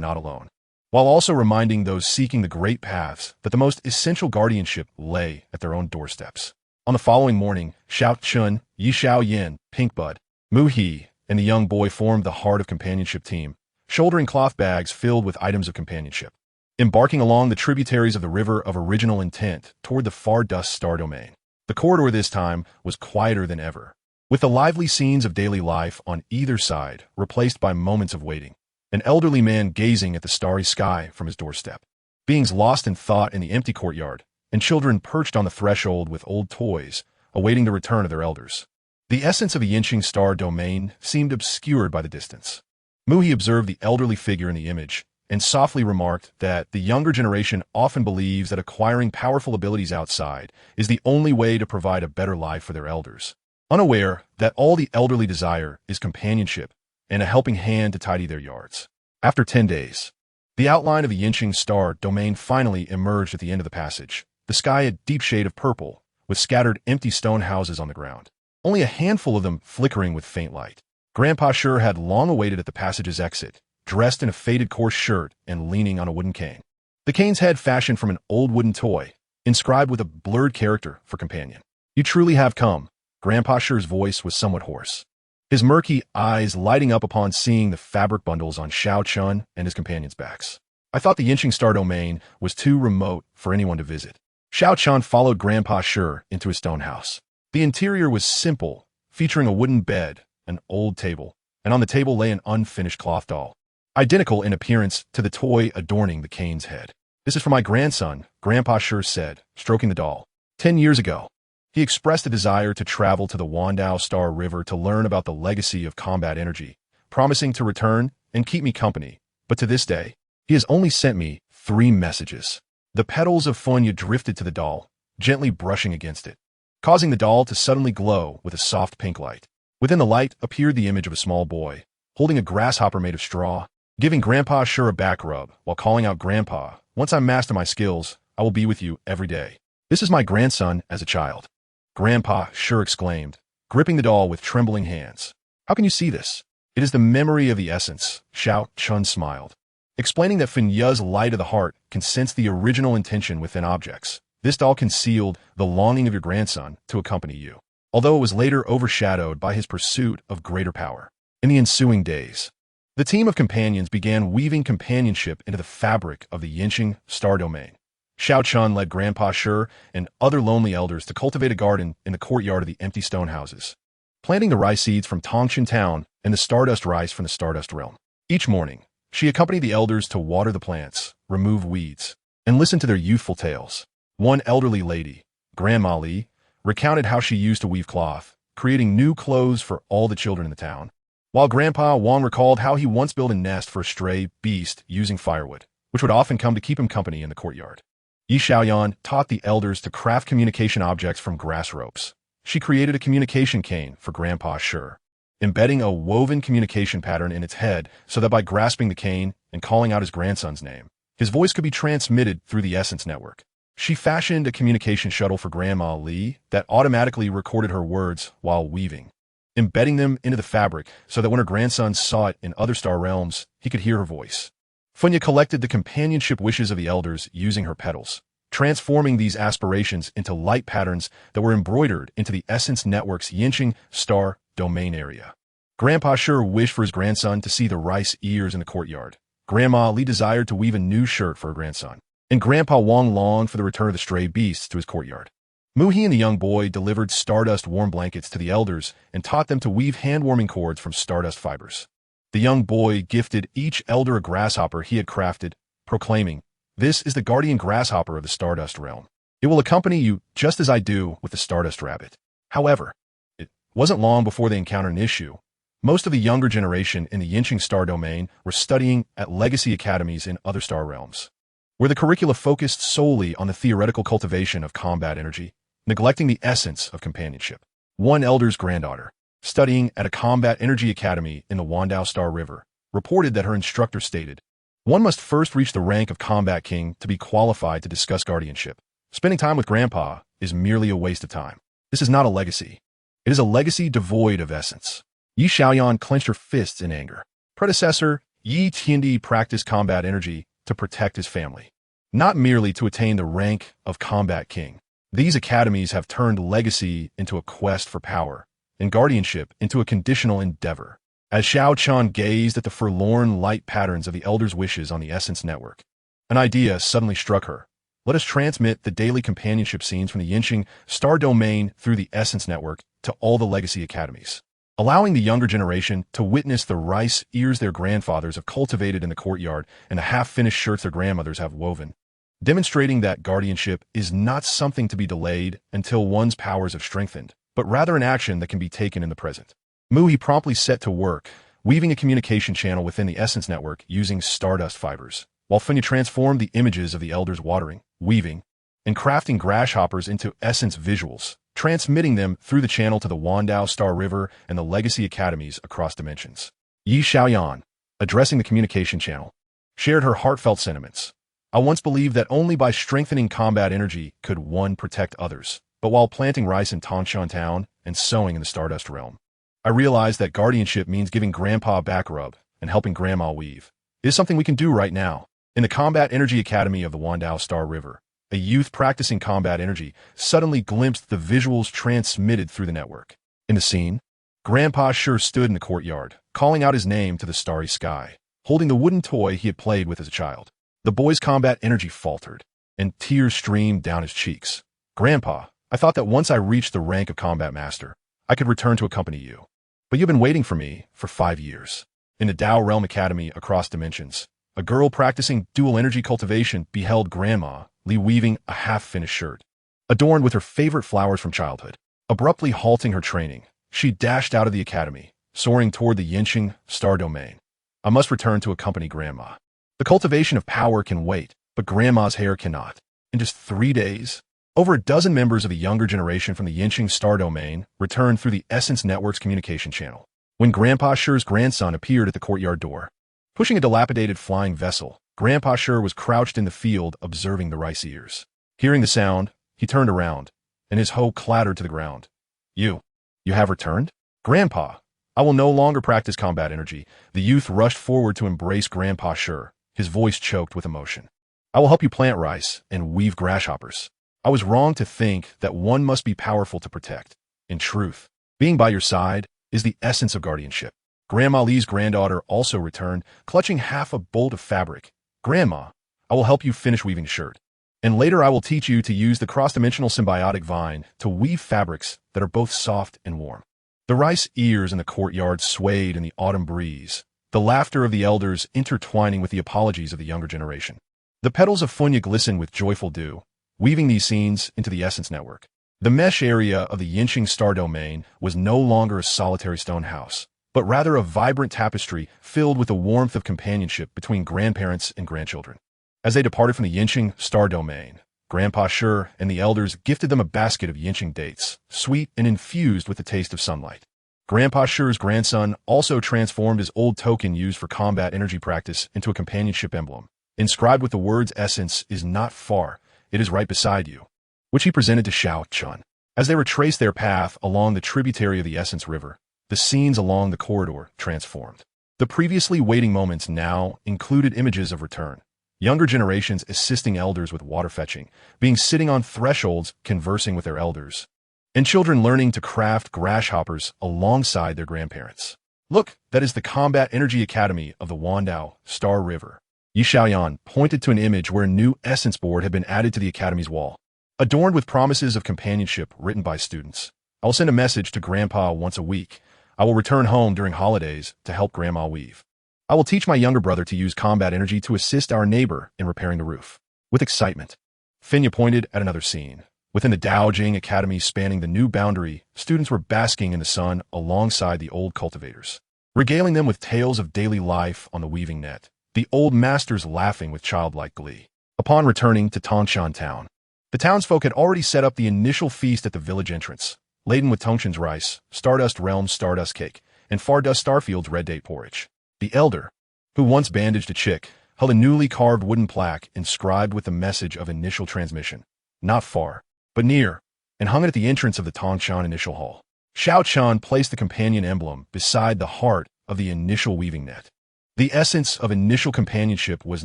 not alone, while also reminding those seeking the great paths that the most essential guardianship lay at their own doorsteps. On the following morning, Xiao Chun, Yi Xiao Yin, Pinkbud, Mu-He, and the young boy formed the Heart of Companionship team, shouldering cloth bags filled with items of companionship, embarking along the tributaries of the River of Original Intent toward the far dust star domain. The corridor this time was quieter than ever, with the lively scenes of daily life on either side replaced by moments of waiting. An elderly man gazing at the starry sky from his doorstep, beings lost in thought in the empty courtyard, and children perched on the threshold with old toys, awaiting the return of their elders. The essence of the Yinqing star domain seemed obscured by the distance. Mu-He observed the elderly figure in the image, and softly remarked that the younger generation often believes that acquiring powerful abilities outside is the only way to provide a better life for their elders, unaware that all the elderly desire is companionship and a helping hand to tidy their yards. After 10 days, the outline of the Yinqing star domain finally emerged at the end of the passage, the sky a deep shade of purple, with scattered empty stone houses on the ground, only a handful of them flickering with faint light. Grandpa Sure had long awaited at the passage's exit, dressed in a faded coarse shirt and leaning on a wooden cane. The cane's head fashioned from an old wooden toy, inscribed with a blurred character for companion. "You truly have come." Grandpa Sure's voice was somewhat hoarse, his murky eyes lighting up upon seeing the fabric bundles on Xiao Chun and his companions' backs. "I thought the Yinqing star domain was too remote for anyone to visit." Xiao Chun followed Grandpa Sure into his stone house. The interior was simple, featuring a wooden bed, an old table, and on the table lay an unfinished cloth doll, identical in appearance to the toy adorning the cane's head. This is for my grandson, Grandpa Sure said, stroking the doll. 10 years ago, he expressed a desire to travel to the Wandao Star River to learn about the legacy of combat energy, promising to return and keep me company. But to this day, he has only sent me 3 messages. The petals of Funya drifted to the doll, gently brushing against it, causing the doll to suddenly glow with a soft pink light. Within the light appeared the image of a small boy, holding a grasshopper made of straw, giving Grandpa Sure a back rub while calling out, "Grandpa, once I master my skills, I will be with you every day." This is my grandson as a child. Grandpa Sure exclaimed, gripping the doll with trembling hands. How can you see this? It is the memory of the essence, Xiao Chun smiled, explaining that Funya's light of the heart can sense the original intention within objects. This doll concealed the longing of your grandson to accompany you, although it was later overshadowed by his pursuit of greater power. In the ensuing days, the team of companions began weaving companionship into the fabric of the Qingyang star domain. Xiao Chun led Grandpa Sure and other lonely elders to cultivate a garden in the courtyard of the empty stone houses, planting the rice seeds from Tongshan Town and the stardust rice from the Stardust Realm. Each morning, she accompanied the elders to water the plants, remove weeds, and listen to their youthful tales. One elderly lady, Grandma Li, recounted how she used to weave cloth, creating new clothes for all the children in the town, while Grandpa Wang recalled how he once built a nest for a stray beast using firewood, which would often come to keep him company in the courtyard. Yi Xiaoyan taught the elders to craft communication objects from grass ropes. She created a communication cane for Grandpa Sure, embedding a woven communication pattern in its head so that by grasping the cane and calling out his grandson's name, his voice could be transmitted through the Essence Network. She fashioned a communication shuttle for Grandma Li that automatically recorded her words while weaving, embedding them into the fabric so that when her grandson saw it in other star realms, he could hear her voice. Funya collected the companionship wishes of the elders using her petals, transforming these aspirations into light patterns that were embroidered into the Essence Network's Qingyang star domain area. Grandpa Sure wished for his grandson to see the rice ears in the courtyard. Grandma Li desired to weave a new shirt for her grandson, and Grandpa Wang longed for the return of the stray beasts to his courtyard. Muhi and the young boy delivered stardust warm blankets to the elders and taught them to weave hand-warming cords from stardust fibers. The young boy gifted each elder a grasshopper he had crafted, proclaiming, "This is the guardian grasshopper of the Stardust Realm. It will accompany you just as I do with the Stardust Rabbit." However, it wasn't long before they encountered an issue. Most of the younger generation in the Qingyang star domain were studying at legacy academies in other star realms, where the curricula focused solely on the theoretical cultivation of combat energy, neglecting the essence of companionship. One elder's granddaughter, studying at a combat energy academy in the Wandao Star River, reported that her instructor stated, "One must first reach the rank of combat king to be qualified to discuss guardianship. Spending time with grandpa is merely a waste of time. This is not a legacy. It is a legacy devoid of essence." Yi Xiaoyan clenched her fists in anger. Predecessor Yi Tiandi practiced combat energy to protect his family, not merely to attain the rank of combat king. These academies have turned legacy into a quest for power, and guardianship into a conditional endeavor. As Xiao Chun gazed at the forlorn light patterns of the elders' wishes on the Essence Network, an idea suddenly struck her. Let us transmit the daily companionship scenes from the Qingyang star domain through the Essence Network to all the legacy academies, allowing the younger generation to witness the rice ears their grandfathers have cultivated in the courtyard and the half-finished shirts their grandmothers have woven, demonstrating that guardianship is not something to be delayed until one's powers have strengthened, but rather an action that can be taken in the present. Muhi promptly set to work, weaving a communication channel within the Essence Network using stardust fibers, while Funya transformed the images of the elders watering, weaving, and crafting grasshoppers into essence visuals, transmitting them through the channel to the Wandao Star River and the legacy academies across dimensions. Yi Xiaoyan, addressing the communication channel, shared her heartfelt sentiments. "I once believed that only by strengthening combat energy could one protect others. But while planting rice in Tongshan Town and sowing in the Stardust Realm, I realized that guardianship means giving Grandpa a back rub and helping Grandma weave. It is something we can do right now." In the Combat Energy Academy of the Wandao Star River, a youth practicing combat energy suddenly glimpsed the visuals transmitted through the network. In the scene, Grandpa Sure stood in the courtyard, calling out his name to the starry sky, holding the wooden toy he had played with as a child. The boy's combat energy faltered, and tears streamed down his cheeks. "Grandpa, I thought that once I reached the rank of combat master, I could return to accompany you. But you've been waiting for me for 5 years." In the Tao Realm Academy across dimensions, a girl practicing dual energy cultivation beheld Grandma Li weaving a half-finished shirt, adorned with her favorite flowers from childhood. Abruptly halting her training, she dashed out of the academy, soaring toward the Yinqing star domain. I must return to accompany Grandma. The cultivation of power can wait, but Grandma's hair cannot. In just 3 days, over a dozen members of the younger generation from the Yinqing star domain returned through the Essence Network's communication channel. When Grandpa Shi's grandson appeared at the courtyard door, pushing a dilapidated flying vessel, Grandpa Shi was crouched in the field observing the rice ears. Hearing the sound, he turned around, and his hoe clattered to the ground. You have returned? Grandpa, I will no longer practice combat energy. The youth rushed forward to embrace Grandpa Shi, his voice choked with emotion. I will help you plant rice and weave grasshoppers. I was wrong to think that one must be powerful to protect. In truth, being by your side is the essence of guardianship. Grandma Li's granddaughter also returned, clutching half a bolt of fabric. Grandma, I will help you finish weaving shirt. And later I will teach you to use the cross-dimensional symbiotic vine to weave fabrics that are both soft and warm. The rice ears in the courtyard swayed in the autumn breeze, the laughter of the elders intertwining with the apologies of the younger generation. The petals of Funya glistened with joyful dew, weaving these scenes into the Essence Network. The mesh area of the Yinqing star domain was no longer a solitary stone house, but rather a vibrant tapestry filled with the warmth of companionship between grandparents and grandchildren. As they departed from the Yinqing star domain, Grandpa Shi and the elders gifted them a basket of Yinqing dates, sweet and infused with the taste of sunlight. Grandpa Shi's grandson also transformed his old token used for combat energy practice into a companionship emblem, inscribed with the words "Essence is not far, it is right beside you," which he presented to Xiao Chun. As they retraced their path along the tributary of the Essence River, the scenes along the corridor transformed. The previously waiting moments now included images of return. Younger generations assisting elders with water fetching, being sitting on thresholds conversing with their elders, and children learning to craft grasshoppers alongside their grandparents. Look, that is the Combat Energy Academy of the Wandao Star River. Yi Xiaoyan pointed to an image where a new essence board had been added to the academy's wall, adorned with promises of companionship written by students. I will send a message to Grandpa once a week. I will return home during holidays to help Grandma weave. I will teach my younger brother to use combat energy to assist our neighbor in repairing the roof. With excitement, Finya pointed at another scene. Within the Daojing Academy spanning the new boundary, students were basking in the sun alongside the old cultivators, regaling them with tales of daily life on the weaving net, the old masters laughing with childlike glee. Upon returning to Tongshan town, the townsfolk had already set up the initial feast at the village entrance, laden with Tongshan's rice, Stardust Realm's Stardust Cake, and Fardust Starfield's Red Date Porridge. The elder, who once bandaged a chick, held a newly carved wooden plaque inscribed with the message of initial transmission. Not far, but near, and hung it at the entrance of the Tongshan Initial Hall. Xiao Chan placed the companion emblem beside the heart of the initial weaving net. The essence of initial companionship was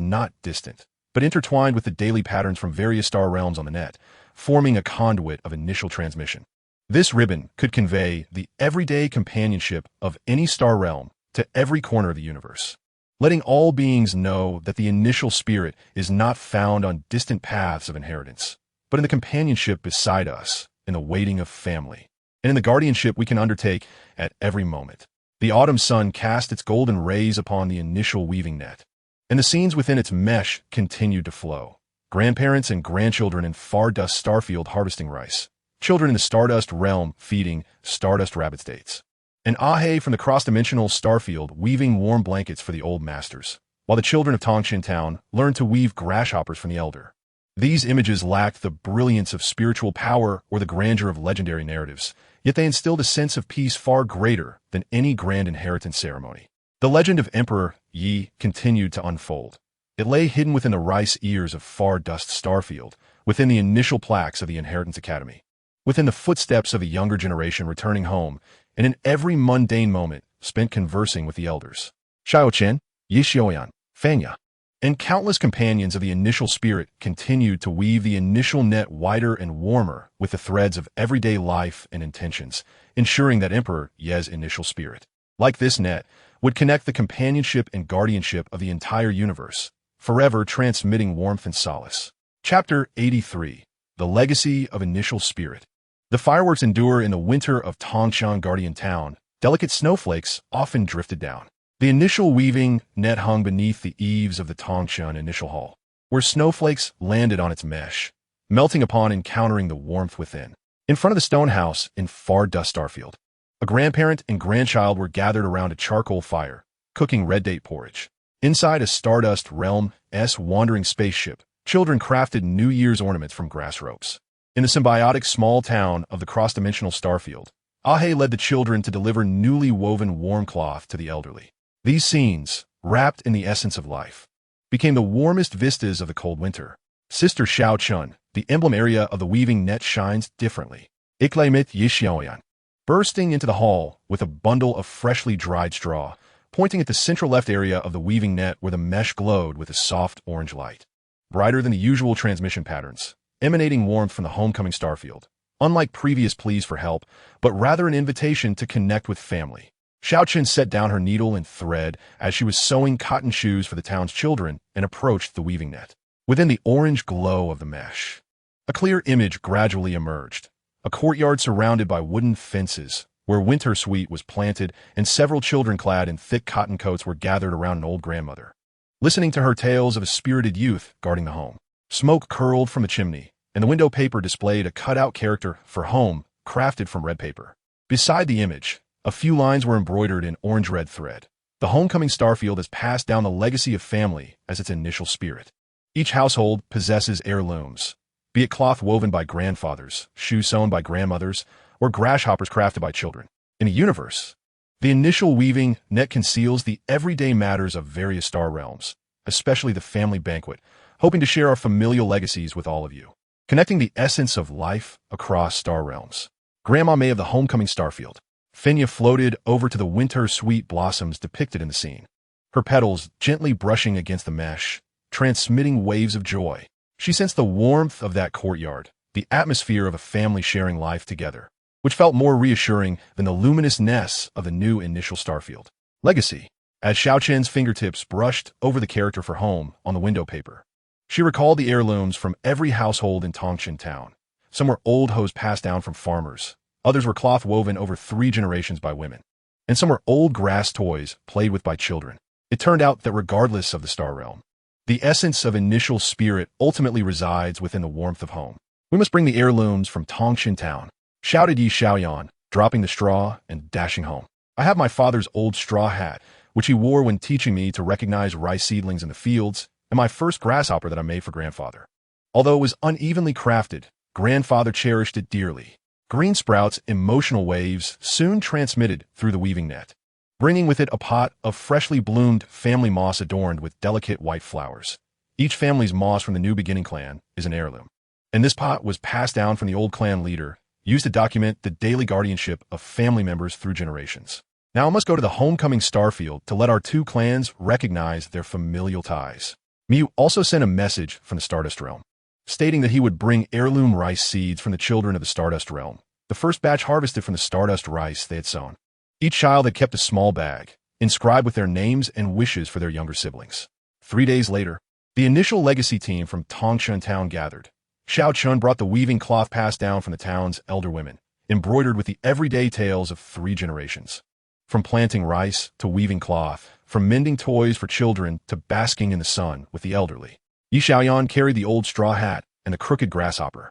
not distant, but intertwined with the daily patterns from various star realms on the net, forming a conduit of initial transmission. This ribbon could convey the everyday companionship of any star realm to every corner of the universe, letting all beings know that the initial spirit is not found on distant paths of inheritance, but in the companionship beside us, in the waiting of family, and in the guardianship we can undertake at every moment. The autumn sun cast its golden rays upon the initial weaving net, and the scenes within its mesh continued to flow. Grandparents and grandchildren in Fardust Starfield harvesting rice, children in the Stardust realm feeding Stardust rabbit dates, and Ahe from the cross-dimensional Starfield weaving warm blankets for the old masters, while the children of Tongshan Town learned to weave grasshoppers from the elder. These images lacked the brilliance of spiritual power or the grandeur of legendary narratives, yet they instilled a sense of peace far greater than any grand inheritance ceremony. The legend of Emperor Yi continued to unfold. It lay hidden within the rice ears of Fardust Starfield, within the initial plaques of the Inheritance Academy, within the footsteps of a younger generation returning home, and in every mundane moment spent conversing with the elders. Xiao Chen, Yi Xiaoyan, Fanya, and countless companions of the initial spirit continued to weave the initial net wider and warmer with the threads of everyday life and intentions, ensuring that Emperor Ye's initial spirit, like this net, would connect the companionship and guardianship of the entire universe, forever transmitting warmth and solace. Chapter 83. The Legacy of Initial Spirit. The fireworks endure in the winter of Tongshan Guardian Town. Delicate snowflakes often drifted down. The initial weaving net hung beneath the eaves of the Tongchun initial hall, where snowflakes landed on its mesh, melting upon encountering the warmth within. In front of the stone house in far dust Starfield, a grandparent and grandchild were gathered around a charcoal fire, cooking red date porridge. Inside a Stardust Realm-s wandering spaceship, children crafted New Year's ornaments from grass ropes. In the symbiotic small town of the cross-dimensional Starfield, Ahe led the children to deliver newly woven warm cloth to the elderly. These scenes, wrapped in the essence of life, became the warmest vistas of the cold winter. Sister Xiao Chun, the emblem area of the weaving net, shines differently. Iklemit Yishiaoyan, bursting into the hall with a bundle of freshly dried straw, pointing at the central left area of the weaving net where the mesh glowed with a soft orange light, brighter than the usual transmission patterns, emanating warmth from the homecoming Starfield, unlike previous pleas for help, but rather an invitation to connect with family. Xiaoqin set down her needle and thread as she was sewing cotton shoes for the town's children and approached the weaving net. Within the orange glow of the mesh, a clear image gradually emerged, a courtyard surrounded by wooden fences, where winter sweet was planted and several children clad in thick cotton coats were gathered around an old grandmother, listening to her tales of a spirited youth guarding the home. Smoke curled from the chimney, and the window paper displayed a cutout character for home crafted from red paper. Beside the image, a few lines were embroidered in orange-red thread. The homecoming Starfield has passed down the legacy of family as its initial spirit. Each household possesses heirlooms, be it cloth woven by grandfathers, shoes sewn by grandmothers, or grasshoppers crafted by children. In a universe, the initial weaving net conceals the everyday matters of various star realms, especially the family banquet, hoping to share our familial legacies with all of you, connecting the essence of life across star realms. Grandma May of the homecoming Starfield. Finya floated over to the winter sweet blossoms depicted in the scene, her petals gently brushing against the mesh, transmitting waves of joy. She sensed the warmth of that courtyard, the atmosphere of a family sharing life together, which felt more reassuring than the luminousness of the new initial Starfield. Legacy. As Xiaoqian's fingertips brushed over the character for home on the window paper, she recalled the heirlooms from every household in Tongchun town. Some were old hose passed down from farmers, others were cloth woven over 3 generations by women, and some were old grass toys played with by children. It turned out that regardless of the star realm, the essence of initial spirit ultimately resides within the warmth of home. We must bring the heirlooms from Tongchun town, shouted Yi Xiaoyan, dropping the straw and dashing home. I have my father's old straw hat, which he wore when teaching me to recognize rice seedlings in the fields, and my first grasshopper that I made for grandfather. Although it was unevenly crafted, grandfather cherished it dearly. Green Sprout's emotional waves soon transmitted through the weaving net, bringing with it a pot of freshly bloomed family moss adorned with delicate white flowers. Each family's moss from the New Beginning clan is an heirloom, and this pot was passed down from the old clan leader, used to document the daily guardianship of family members through generations. Now I must go to the homecoming Starfield to let our 2 clans recognize their familial ties. Miu also sent a message from the Stardust Realm, stating that he would bring heirloom rice seeds from the children of the Stardust Realm, the first batch harvested from the Stardust rice they had sown. Each child had kept a small bag, inscribed with their names and wishes for their younger siblings. 3 days later, the initial legacy team from Tongchun town gathered. Xiao Chun brought the weaving cloth passed down from the town's elder women, embroidered with the everyday tales of 3 generations. From planting rice to weaving cloth, from mending toys for children to basking in the sun with the elderly. Yi Xiaoyan carried the old straw hat and the crooked grasshopper.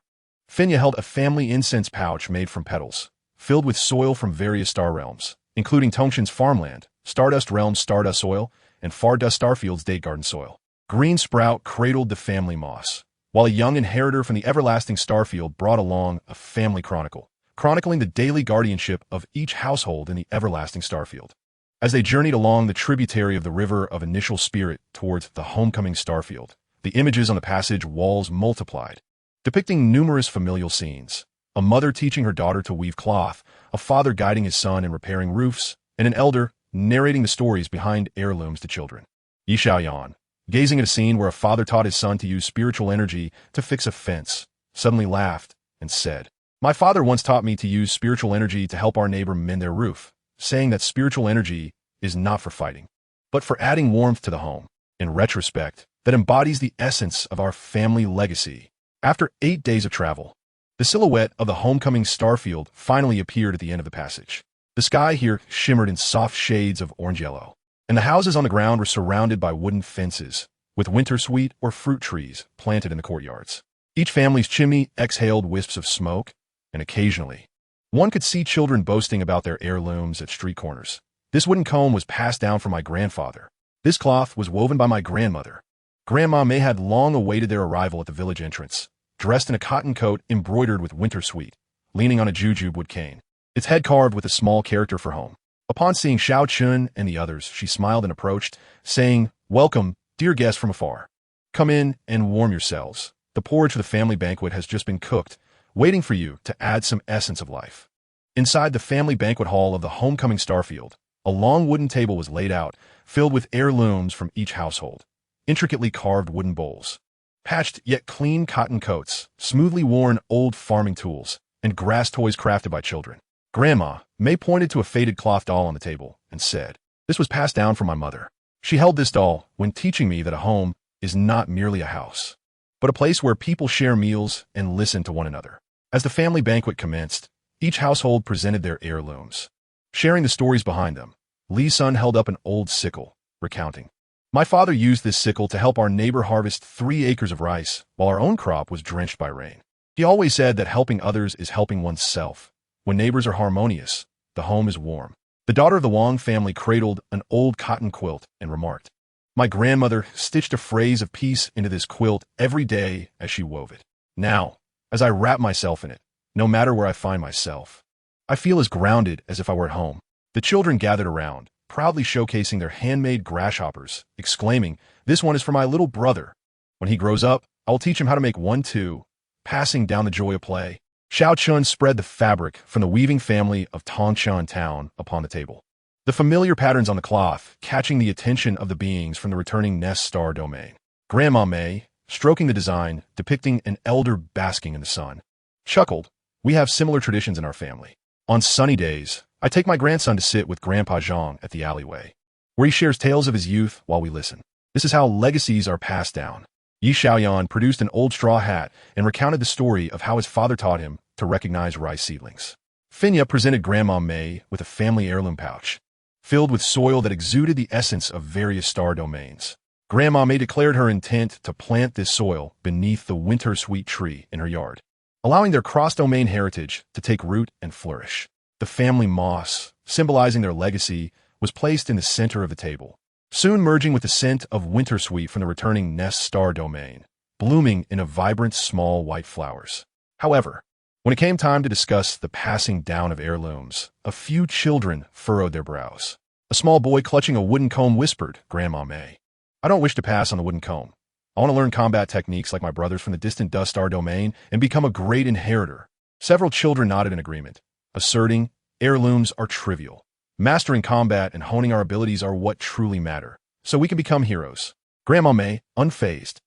Finya held a family incense pouch made from petals, filled with soil from various star realms, including Tongchun's farmland, Stardust Realm's Stardust soil, and Far Dust Starfield's Date Garden soil. Green Sprout cradled the family moss, while a young inheritor from the everlasting Starfield brought along a family chronicle, chronicling the daily guardianship of each household in the everlasting Starfield. As they journeyed along the tributary of the river of initial spirit towards the homecoming Starfield, the images on the passage walls multiplied, depicting numerous familial scenes. A mother teaching her daughter to weave cloth, a father guiding his son in repairing roofs, and an elder narrating the stories behind heirlooms to children. Yi Xiaoyan, gazing at a scene where a father taught his son to use spiritual energy to fix a fence, suddenly laughed and said, "My father once taught me to use spiritual energy to help our neighbor mend their roof, saying that spiritual energy is not for fighting, but for adding warmth to the home. In retrospect, that embodies the essence of our family legacy." After 8 days of travel, the silhouette of the homecoming Starfield finally appeared at the end of the passage. The sky here shimmered in soft shades of orange-yellow, and the houses on the ground were surrounded by wooden fences, with wintersweet or fruit trees planted in the courtyards. Each family's chimney exhaled wisps of smoke, and occasionally, one could see children boasting about their heirlooms at street corners. This wooden comb was passed down from my grandfather. This cloth was woven by my grandmother. Grandma May had long awaited their arrival at the village entrance, dressed in a cotton coat embroidered with wintersweet, leaning on a jujube wood cane, its head carved with a small character for home. Upon seeing Xiao Chun and the others, she smiled and approached, saying, "Welcome, dear guests from afar. Come in and warm yourselves. The porridge for the family banquet has just been cooked, waiting for you to add some essence of life." Inside the family banquet hall of the homecoming Starfield, a long wooden table was laid out, filled with heirlooms from each household, intricately carved wooden bowls, patched yet clean cotton coats, smoothly worn old farming tools, and grass toys crafted by children. Grandma May pointed to a faded cloth doll on the table and said, "This was passed down from my mother. She held this doll when teaching me that a home is not merely a house, but a place where people share meals and listen to one another." As the family banquet commenced, each household presented their heirlooms, sharing the stories behind them. Lee's son held up an old sickle, recounting, "My father used this sickle to help our neighbor harvest 3 acres of rice while our own crop was drenched by rain. He always said that helping others is helping oneself. When neighbors are harmonious, the home is warm." The daughter of the Wong family cradled an old cotton quilt and remarked, "My grandmother stitched a phrase of peace into this quilt every day as she wove it. Now, as I wrap myself in it, no matter where I find myself, I feel as grounded as if I were at home." The children gathered around, proudly showcasing their handmade grasshoppers, exclaiming, "This one is for my little brother. When he grows up, I will teach him how to make one too," passing down the joy of play. Xiao Chun spread the fabric from the weaving family of Tongshan Town upon the table, the familiar patterns on the cloth catching the attention of the beings from the returning Nest Star domain. Grandma May, stroking the design, depicting an elder basking in the sun, chuckled, "We have similar traditions in our family. On sunny days, I take my grandson to sit with Grandpa Zhang at the alleyway, where he shares tales of his youth while we listen. This is how legacies are passed down." Yi Xiaoyan produced an old straw hat and recounted the story of how his father taught him to recognize rice seedlings. Finya presented Grandma May with a family heirloom pouch, filled with soil that exuded the essence of various star domains. Grandma May declared her intent to plant this soil beneath the winter-sweet tree in her yard, allowing their cross-domain heritage to take root and flourish. The family moss, symbolizing their legacy, was placed in the center of the table, soon merging with the scent of wintersweet from the returning Nest Star domain, blooming in a vibrant small white flowers. However, when it came time to discuss the passing down of heirlooms, a few children furrowed their brows. A small boy clutching a wooden comb whispered, "Grandma May, I don't wish to pass on the wooden comb. I want to learn combat techniques like my brothers from the distant Dust Star domain and become a great inheritor." Several children nodded in agreement, asserting, "Heirlooms are trivial. Mastering combat and honing our abilities are what truly matter, so we can become heroes." Grandma May, unfazed,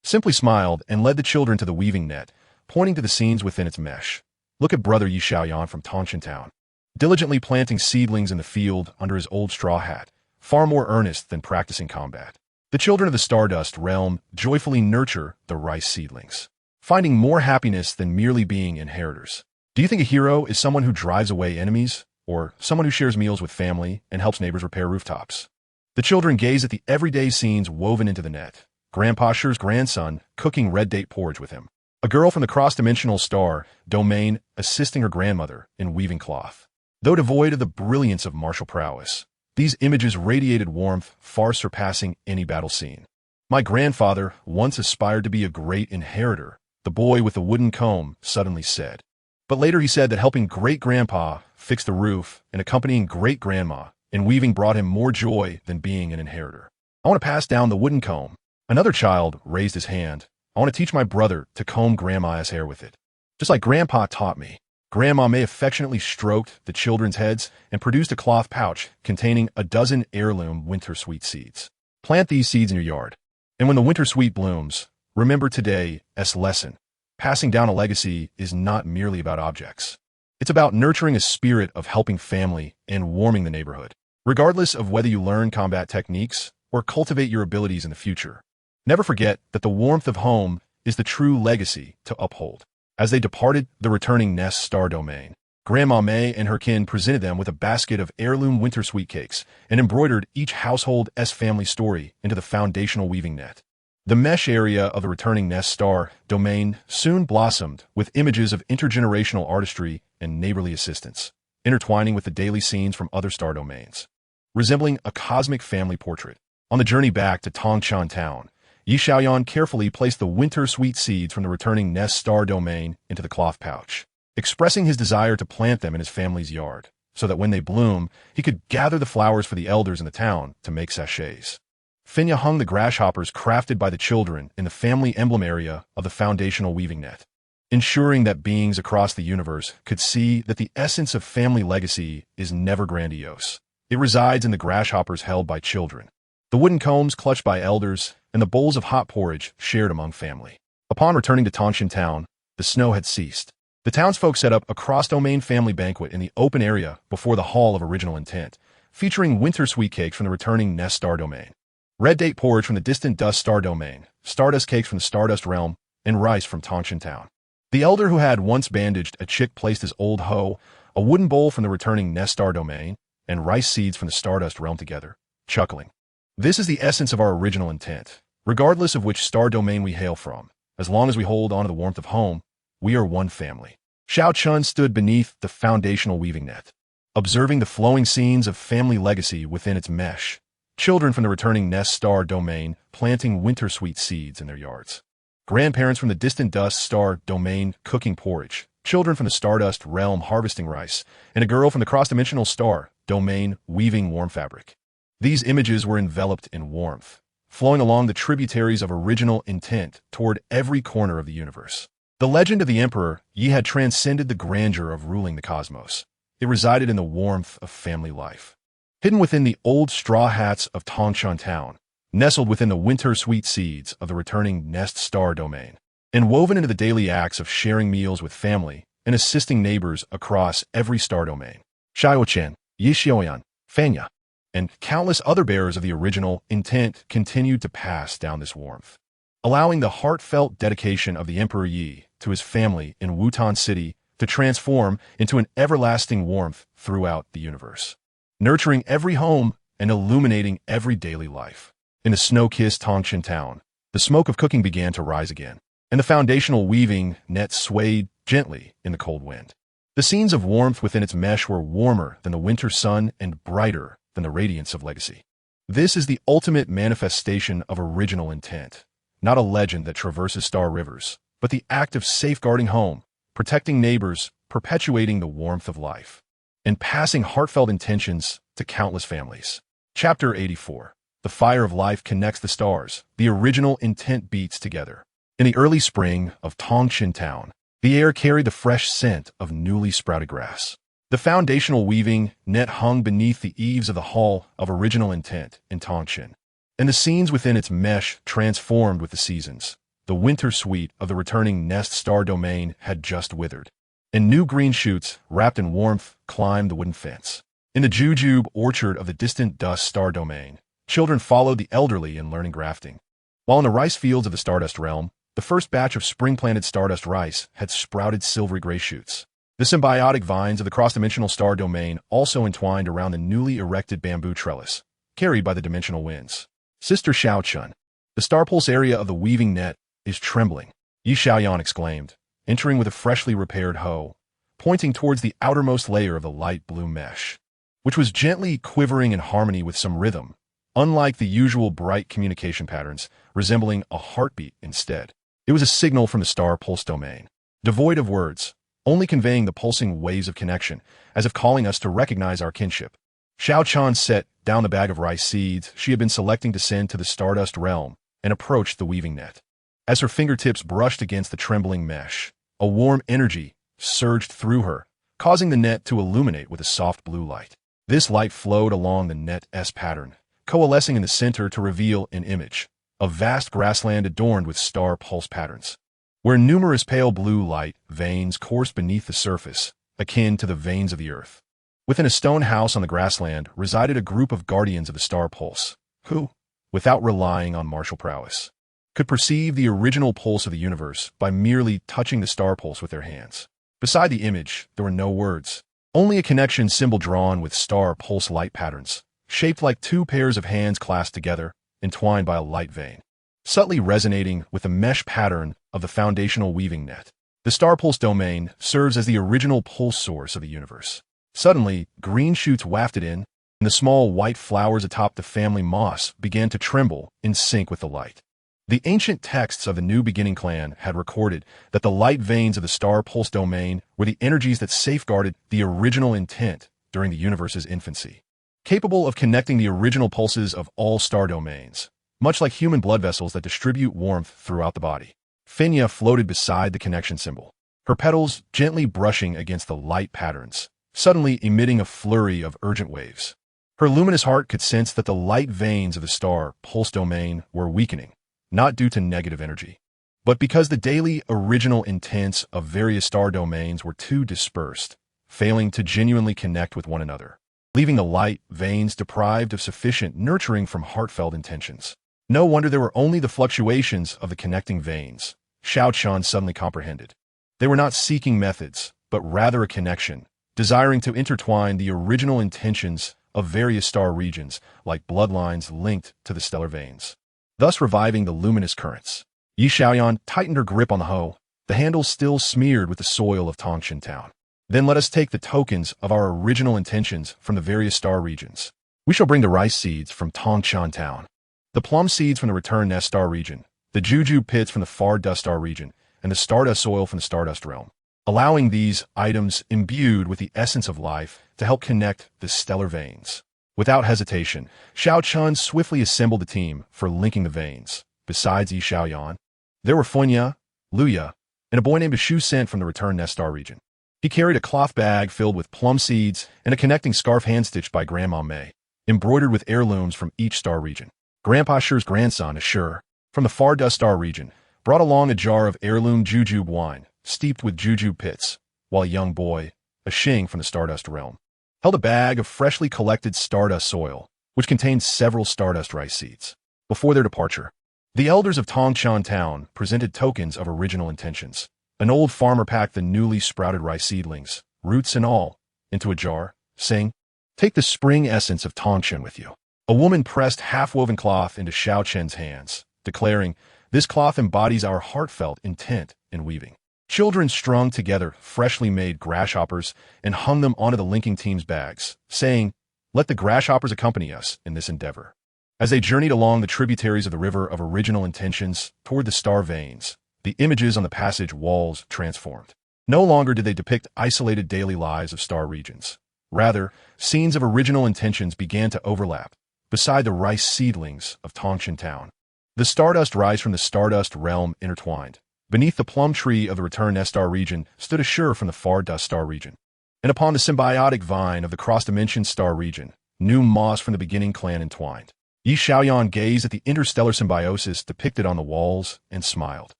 simply smiled and led the children to the weaving net, pointing to the scenes within its mesh. "Look at Brother Yi Xiaoyan from Tongshan Town, diligently planting seedlings in the field under his old straw hat, far more earnest than practicing combat." The children of the Stardust realm joyfully nurture the rice seedlings, finding more happiness than merely being inheritors. Do you think a hero is someone who drives away enemies, or someone who shares meals with family and helps neighbors repair rooftops? The children gaze at the everyday scenes woven into the net. Grandpa Sher's grandson cooking red date porridge with him. A girl from the cross-dimensional star domain assisting her grandmother in weaving cloth. Though devoid of the brilliance of martial prowess, these images radiated warmth far surpassing any battle scene. "My grandfather once aspired to be a great inheritor," the boy with the wooden comb suddenly said. But later he said that helping great-grandpa fix the roof and accompanying great-grandma in weaving brought him more joy than being an inheritor. "I want to pass down the wooden comb." Another child raised his hand. "I want to teach my brother to comb grandma's hair with it, just like grandpa taught me." Grandma May affectionately stroked the children's heads and produced a cloth pouch containing a dozen heirloom winter-sweet seeds. "Plant these seeds in your yard, and when the winter-sweet blooms, remember today's lesson. Passing down a legacy is not merely about objects. It's about nurturing a spirit of helping family and warming the neighborhood. Regardless of whether you learn combat techniques or cultivate your abilities in the future, never forget that the warmth of home is the true legacy to uphold." As they departed the returning Nest Star domain, Grandma May and her kin presented them with a basket of heirloom winter sweet cakes and embroidered each household's family story into the foundational weaving net. The mesh area of the returning nest star domain soon blossomed with images of intergenerational artistry and neighborly assistance, intertwining with the daily scenes from other star domains. Resembling a cosmic family portrait. On the journey back to Tongchan Town, Yi Xiaoyan carefully placed the winter sweet seeds from the returning nest star domain into the cloth pouch, expressing his desire to plant them in his family's yard, so that when they bloom, he could gather the flowers for the elders in the town to make sachets. Finya hung the grasshoppers crafted by the children in the family emblem area of the foundational weaving net, ensuring that beings across the universe could see that the essence of family legacy is never grandiose. It resides in the grasshoppers held by children, the wooden combs clutched by elders, and the bowls of hot porridge shared among family. Upon returning to Tongchan Town, the snow had ceased. The townsfolk set up a cross-domain family banquet in the open area before the Hall of Original Intent, featuring winter sweet cakes from the returning nest star domain, red date porridge from the distant dust star domain, stardust cakes from the stardust realm, and rice from Tongchan Town. The elder who had once bandaged a chick placed his old hoe, a wooden bowl from the returning nest star domain, and rice seeds from the stardust realm together, chuckling. This is the essence of our original intent. Regardless of which star domain we hail from, as long as we hold on to the warmth of home, we are one family. Xiao Chun stood beneath the foundational weaving net, observing the flowing scenes of family legacy within its mesh. Children from the returning nest star domain planting winter sweet seeds in their yards. Grandparents from the distant dust star domain cooking porridge. Children from the stardust realm harvesting rice, and a girl from the cross-dimensional star domain weaving warm fabric. These images were enveloped in warmth, flowing along the tributaries of original intent toward every corner of the universe. The legend of the Emperor Yi had transcended the grandeur of ruling the cosmos. It resided in the warmth of family life. Hidden within the old straw hats of Tongchan Town, nestled within the winter sweet seeds of the returning nest star domain, and woven into the daily acts of sharing meals with family and assisting neighbors across every star domain. Xiaoqian, Yi Xiaoyan, Fanya, and countless other bearers of the original intent continued to pass down this warmth, allowing the heartfelt dedication of the Emperor Yi to his family in Wutan City to transform into an everlasting warmth throughout the universe, nurturing every home and illuminating every daily life. In the snow-kissed Tongchan Town, the smoke of cooking began to rise again, and the foundational weaving net swayed gently in the cold wind. The scenes of warmth within its mesh were warmer than the winter sun and brighter than the radiance of legacy. This is the ultimate manifestation of original intent, not a legend that traverses star rivers, but the act of safeguarding home, protecting neighbors, perpetuating the warmth of life, and passing heartfelt intentions to countless families. Chapter 84. The fire of life connects the stars. The original intent beats together. In the early spring of Tongchan Town, the air carried the fresh scent of newly sprouted grass. The foundational weaving net hung beneath the eaves of the Hall of Original Intent in Tongchan, and the scenes within its mesh transformed with the seasons. The winter sweet of the returning nest star domain had just withered, and new green shoots, wrapped in warmth, climbed the wooden fence. In the jujube orchard of the distant dust star domain, children followed the elderly in learning grafting, while in the rice fields of the stardust realm, the first batch of spring-planted stardust rice had sprouted silvery gray shoots. The symbiotic vines of the cross-dimensional star domain also entwined around the newly erected bamboo trellis, carried by the dimensional winds. Sister Xiaochun, the star pulse area of the weaving net is trembling, Yi Xiaoyan exclaimed, entering with a freshly repaired hoe, pointing towards the outermost layer of the light blue mesh, which was gently quivering in harmony with some rhythm, unlike the usual bright communication patterns, resembling a heartbeat instead. It was a signal from the star pulse domain, devoid of words, only conveying the pulsing waves of connection, as if calling us to recognize our kinship. Xiao Chan set down the bag of rice seeds she had been selecting to send to the stardust realm and approached the weaving net. As her fingertips brushed against the trembling mesh, a warm energy surged through her, causing the net to illuminate with a soft blue light. This light flowed along the net's pattern, coalescing in the center to reveal an image, a vast grassland adorned with star pulse patterns, where numerous pale blue light veins coursed beneath the surface, akin to the veins of the earth. Within a stone house on the grassland resided a group of guardians of the star pulse, who, without relying on martial prowess, could perceive the original pulse of the universe by merely touching the star pulse with their hands. Beside the image, there were no words, only a connection symbol drawn with star pulse light patterns, shaped like two pairs of hands clasped together, entwined by a light vein, subtly resonating with the mesh pattern of the foundational weaving net. The star pulse domain serves as the original pulse source of the universe. Suddenly, green shoots wafted in, and the small white flowers atop the family moss began to tremble in sync with the light. The ancient texts of the New Beginning clan had recorded that the light veins of the star pulse domain were the energies that safeguarded the original intent during the universe's infancy, capable of connecting the original pulses of all star domains, much like human blood vessels that distribute warmth throughout the body. Finya floated beside the connection symbol, her petals gently brushing against the light patterns, suddenly emitting a flurry of urgent waves. Her luminous heart could sense that the light veins of the star pulse domain were weakening, not due to negative energy, but because the daily original intents of various star domains were too dispersed, failing to genuinely connect with one another, leaving the light veins deprived of sufficient nurturing from heartfelt intentions. No wonder there were only the fluctuations of the connecting veins, Xiao Qian suddenly comprehended. They were not seeking methods, but rather a connection, desiring to intertwine the original intentions of various star regions like bloodlines linked to the stellar veins, thus reviving the luminous currents. Yi Xiaoyan tightened her grip on the hoe, the handle still smeared with the soil of Tongshan Town. Then let us take the tokens of our original intentions from the various star regions. We shall bring the rice seeds from Tongshan Town, the plum seeds from the return nest star region, the juju pits from the far dust star region, and the stardust soil from the stardust realm, allowing these items imbued with the essence of life to help connect the stellar veins. Without hesitation, Xiao Chun swiftly assembled the team for linking the veins. Besides Yi Xiaoyan, there were Funya, Luya, and a boy named Shu sent from the return nest star region. He carried a cloth bag filled with plum seeds and a connecting scarf hand-stitched by Grandma Mei, embroidered with heirlooms from each star region. Grandpa Shur's grandson, Ashur, from the far dust star region, brought along a jar of heirloom jujube wine, steeped with jujube pits, while a young boy, a Xing from the stardust realm, held a bag of freshly collected stardust soil, which contained several stardust rice seeds. Before their departure, the elders of Tongshan Town presented tokens of original intentions. An old farmer packed the newly sprouted rice seedlings, roots and all, into a jar, saying, "Take the spring essence of Tongshan with you." A woman pressed half-woven cloth into Xiao Chen's hands, declaring, "This cloth embodies our heartfelt intent in weaving." Children strung together freshly made grasshoppers and hung them onto the linking team's bags, saying, "Let the grasshoppers accompany us in this endeavor." As they journeyed along the tributaries of the river of original intentions toward the star veins, the images on the passage walls transformed. No longer did they depict isolated daily lives of star regions. Rather, scenes of original intentions began to overlap, beside the rice seedlings of Tongshan Town. The stardust rise from the stardust realm intertwined. Beneath the plum tree of the return nest star region stood Ashur from the far dust star region. And upon the symbiotic vine of the cross-dimension star region, new moss from the beginning clan entwined. Yi Xiaoyan gazed at the interstellar symbiosis depicted on the walls and smiled.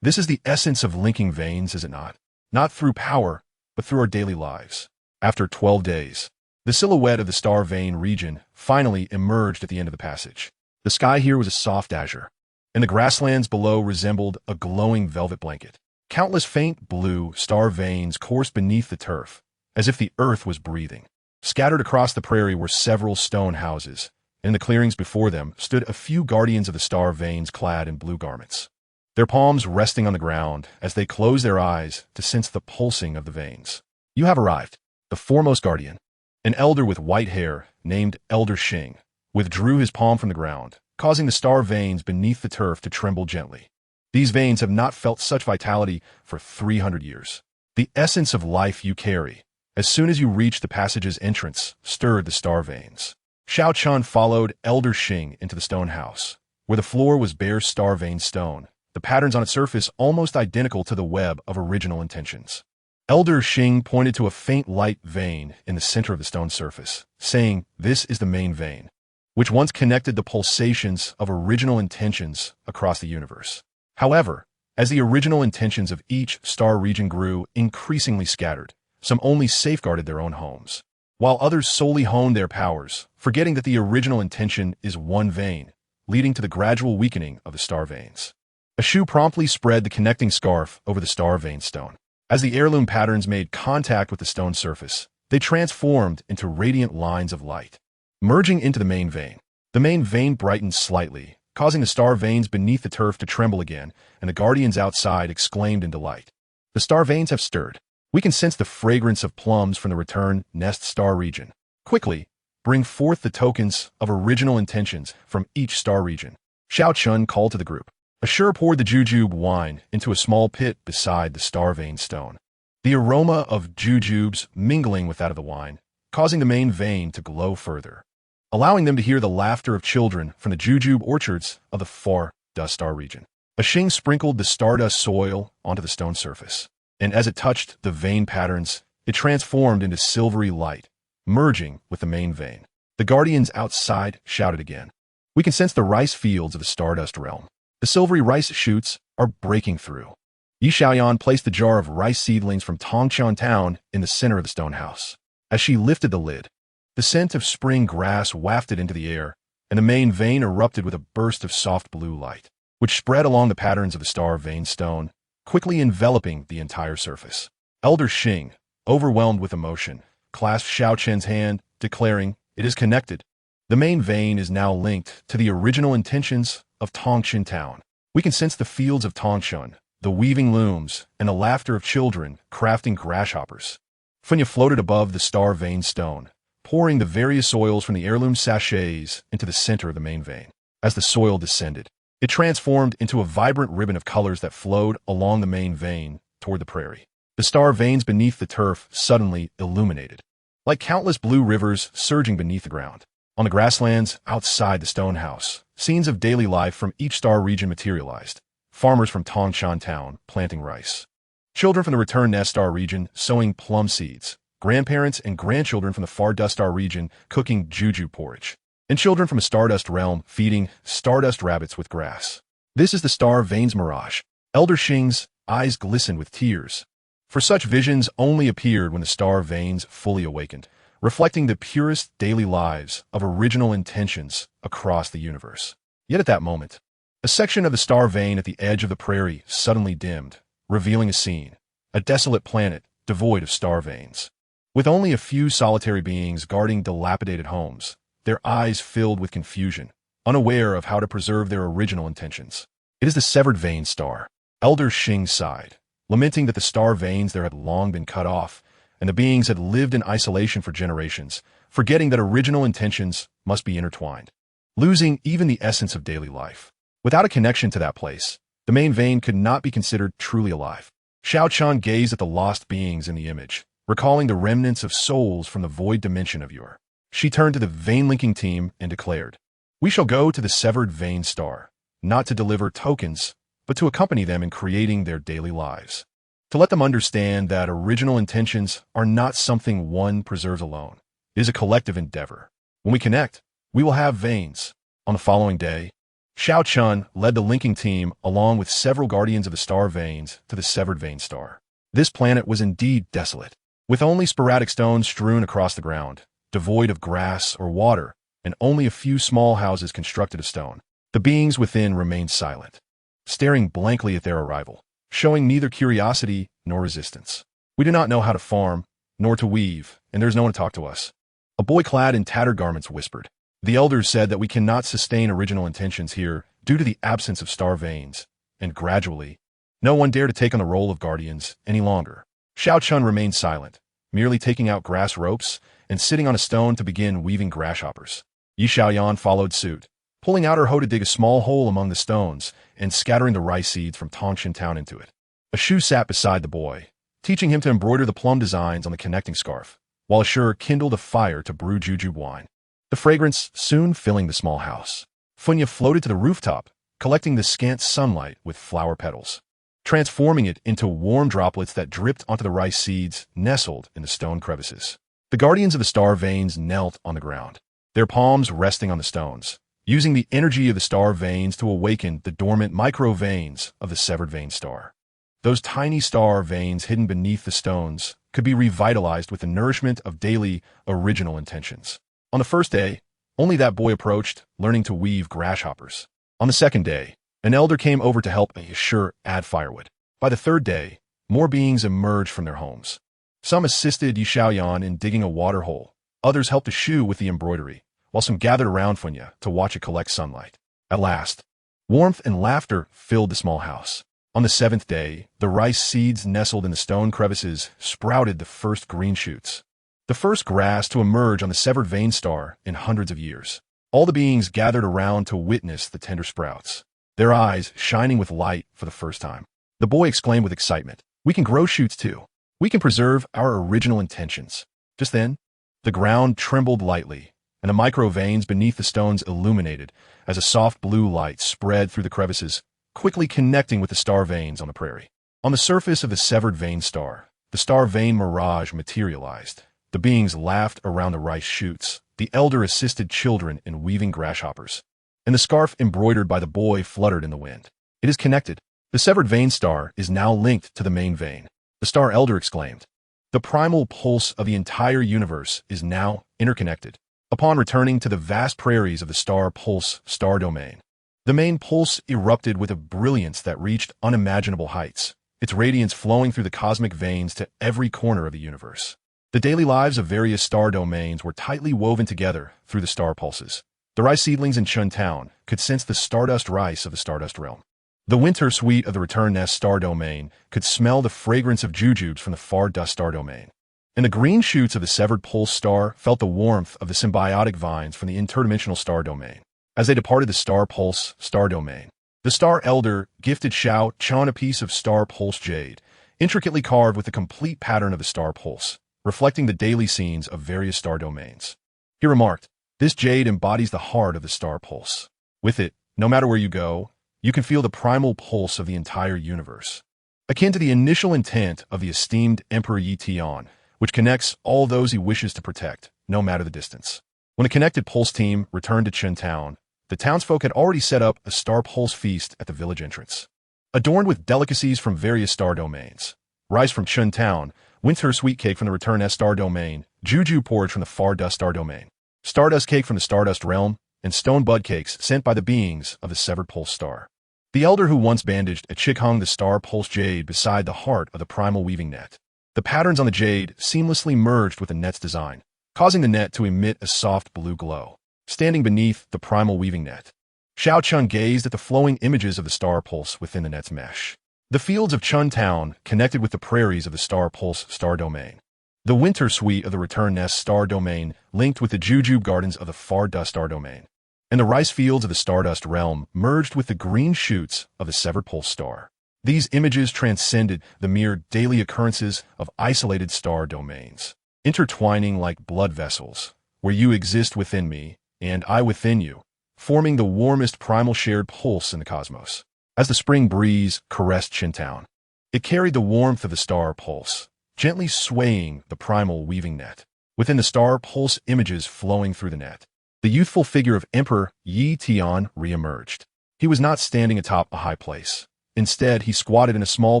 This is the essence of linking veins, is it not? Not through power, but through our daily lives. After 12 days, the silhouette of the star vein region finally emerged at the end of the passage. The sky here was a soft azure, and the grasslands below resembled a glowing velvet blanket. Countless faint blue star veins coursed beneath the turf, as if the earth was breathing. Scattered across the prairie were several stone houses, and in the clearings before them stood a few guardians of the star veins clad in blue garments, their palms resting on the ground as they closed their eyes to sense the pulsing of the veins. "You have arrived." The foremost guardian, an elder with white hair named Elder Xing, withdrew his palm from the ground, causing the star veins beneath the turf to tremble gently. These veins have not felt such vitality for 300 years. The essence of life you carry, as soon as you reach the passage's entrance, stirred the star veins. Xiao Chun followed Elder Xing into the stone house, where the floor was bare star vein stone, the patterns on its surface almost identical to the web of original intentions. Elder Xing pointed to a faint light vein in the center of the stone surface, saying, "This is the main vein, which once connected the pulsations of original intentions across the universe." However, as the original intentions of each star region grew increasingly scattered, some only safeguarded their own homes, while others solely honed their powers, forgetting that the original intention is one vein, leading to the gradual weakening of the star veins. Ashu promptly spread the connecting scarf over the star vein stone. As the heirloom patterns made contact with the stone surface, they transformed into radiant lines of light. Merging into the main vein. The main vein brightened slightly, causing the star veins beneath the turf to tremble again, and the guardians outside exclaimed in delight. The star veins have stirred. We can sense the fragrance of plums from the return nest star region. Quickly, bring forth the tokens of original intentions from each star region. Xiao Chun called to the group. Ashur poured the jujube wine into a small pit beside the star vein stone. The aroma of jujubes mingling with that of the wine, causing the main vein to glow further, allowing them to hear the laughter of children from the jujube orchards of the far dust star region. Ashing sprinkled the stardust soil onto the stone surface, and as it touched the vein patterns, it transformed into silvery light, merging with the main vein. The guardians outside shouted again. We can sense the rice fields of the stardust realm. The silvery rice shoots are breaking through. Yi Xiaoyan placed the jar of rice seedlings from Tongqian Town in the center of the stone house. As she lifted the lid, the scent of spring grass wafted into the air, and the main vein erupted with a burst of soft blue light, which spread along the patterns of the star vein stone, quickly enveloping the entire surface. Elder Xing, overwhelmed with emotion, clasped Xiao Chen's hand, declaring, "It is connected. The main vein is now linked to the original intentions of Tongqian Town. We can sense the fields of Tongqian, the weaving looms, and the laughter of children crafting grasshoppers." Funya floated above the star vein stone, pouring the various oils from the heirloom sachets into the center of the main vein. As the soil descended, it transformed into a vibrant ribbon of colors that flowed along the main vein toward the prairie. The star veins beneath the turf suddenly illuminated, like countless blue rivers surging beneath the ground. On the grasslands outside the stone house, scenes of daily life from each star region materialized. Farmers from Tongshan Town planting rice. Children from the return nest star region sowing plum seeds. Grandparents and grandchildren from the far dust star region cooking juju porridge. And children from the stardust realm feeding stardust rabbits with grass. This is the star veins mirage. Elder Xing's eyes glistened with tears, for such visions only appeared when the star veins fully awakened, reflecting the purest daily lives of original intentions across the universe. Yet at that moment, a section of the star vein at the edge of the prairie suddenly dimmed, revealing a scene, a desolate planet devoid of star veins. With only a few solitary beings guarding dilapidated homes, their eyes filled with confusion, unaware of how to preserve their original intentions. It is the severed vein star. Elder Xing sighed, lamenting that the star veins there had long been cut off, and the beings had lived in isolation for generations, forgetting that original intentions must be intertwined, losing even the essence of daily life. Without a connection to that place, the main vein could not be considered truly alive. Xiao Chan gazed at the lost beings in the image, recalling the remnants of souls from the void dimension of yore. She turned to the vein-linking team and declared, "We shall go to the severed vein star, not to deliver tokens, but to accompany them in creating their daily lives. To let them understand that original intentions are not something one preserves alone. It is a collective endeavor. When we connect, we will have veins." On the following day, Xiao Chun led the linking team along with several guardians of the star veins to the severed vein star. This planet was indeed desolate, with only sporadic stones strewn across the ground, devoid of grass or water, and only a few small houses constructed of stone. The beings within remained silent, staring blankly at their arrival, showing neither curiosity nor resistance. "We do not know how to farm, nor to weave, and there is no one to talk to us," a boy clad in tattered garments whispered. "The elders said that we cannot sustain original intentions here due to the absence of star veins, and gradually, no one dared to take on the role of guardians any longer." Xiao Chun remained silent, merely taking out grass ropes and sitting on a stone to begin weaving grasshoppers. Yi Xiaoyan followed suit, pulling out her hoe to dig a small hole among the stones and scattering the rice seeds from Tongshan Town into it. A shoe sat beside the boy, teaching him to embroider the plum designs on the connecting scarf, while Ashur kindled a fire to brew jujube wine. The fragrance soon filling the small house. Funya floated to the rooftop, collecting the scant sunlight with flower petals, transforming it into warm droplets that dripped onto the rice seeds nestled in the stone crevices. The guardians of the star veins knelt on the ground, their palms resting on the stones, using the energy of the star veins to awaken the dormant micro veins of the severed vein star. Those tiny star veins hidden beneath the stones could be revitalized with the nourishment of daily original intentions. On the first day, only that boy approached, learning to weave grasshoppers. On the second day, an elder came over to help Ashur add firewood. By the third day, more beings emerged from their homes. Some assisted Yishaoyan in digging a water hole. Others helped the Shu with the embroidery, while some gathered around Funya to watch it collect sunlight. At last, warmth and laughter filled the small house. On the 7th day, the rice seeds nestled in the stone crevices sprouted the first green shoots. The first grass to emerge on the severed vein star in hundreds of years. All the beings gathered around to witness the tender sprouts, their eyes shining with light for the first time. The boy exclaimed with excitement, "We can grow shoots too. We can preserve our original intentions." Just then, the ground trembled lightly, and the micro veins beneath the stones illuminated as a soft blue light spread through the crevices, quickly connecting with the star veins on the prairie. On the surface of the severed vein star, the star vein mirage materialized. The beings laughed around the rice shoots. The elder assisted children in weaving grasshoppers, and the scarf embroidered by the boy fluttered in the wind. "It is connected. The severed vein star is now linked to the main vein," the star elder exclaimed. "The primal pulse of the entire universe is now interconnected." Upon returning to the vast prairies of the star pulse star domain, the main pulse erupted with a brilliance that reached unimaginable heights, its radiance flowing through the cosmic veins to every corner of the universe. The daily lives of various star domains were tightly woven together through the star pulses. The rice seedlings in Chun Town could sense the stardust rice of the stardust realm. The winter sweet of the return nest star domain could smell the fragrance of jujubes from the far dust star domain. And the green shoots of the severed pulse star felt the warmth of the symbiotic vines from the interdimensional star domain. As they departed the star pulse star domain, the star elder gifted Xiao Chun a piece of star pulse jade, intricately carved with the complete pattern of the star pulse, reflecting the daily scenes of various star domains. He remarked, "This jade embodies the heart of the star pulse. With it, no matter where you go, you can feel the primal pulse of the entire universe, akin to the initial intent of the esteemed Emperor Yi Tian, which connects all those he wishes to protect, no matter the distance." When the connected pulse team returned to Chun Town, the townsfolk had already set up a star pulse feast at the village entrance, adorned with delicacies from various star domains. Rice from Chun Town, winter sweet cake from the return S star domain, juju porridge from the far dust star domain, stardust cake from the stardust realm, and stone bud cakes sent by the beings of the severed pulse star. The elder who once bandaged a chick hung the star pulse jade beside the heart of the primal weaving net. The patterns on the jade seamlessly merged with the net's design, causing the net to emit a soft blue glow. Standing beneath the primal weaving net, Xiao Chun gazed at the flowing images of the star pulse within the net's mesh. The fields of Chun Town connected with the prairies of the star pulse star domain. The winter suite of the return nest star domain linked with the jujube gardens of the far dust star domain. And the rice fields of the stardust realm merged with the green shoots of the severed pulse star. These images transcended the mere daily occurrences of isolated star domains, intertwining like blood vessels, where you exist within me and I within you, forming the warmest primal shared pulse in the cosmos. As the spring breeze caressed Qingyang, it carried the warmth of the star pulse, gently swaying the primal weaving net. Within the star pulse images flowing through the net, the youthful figure of Emperor Yi Tian re-emerged. He was not standing atop a high place. Instead, he squatted in a small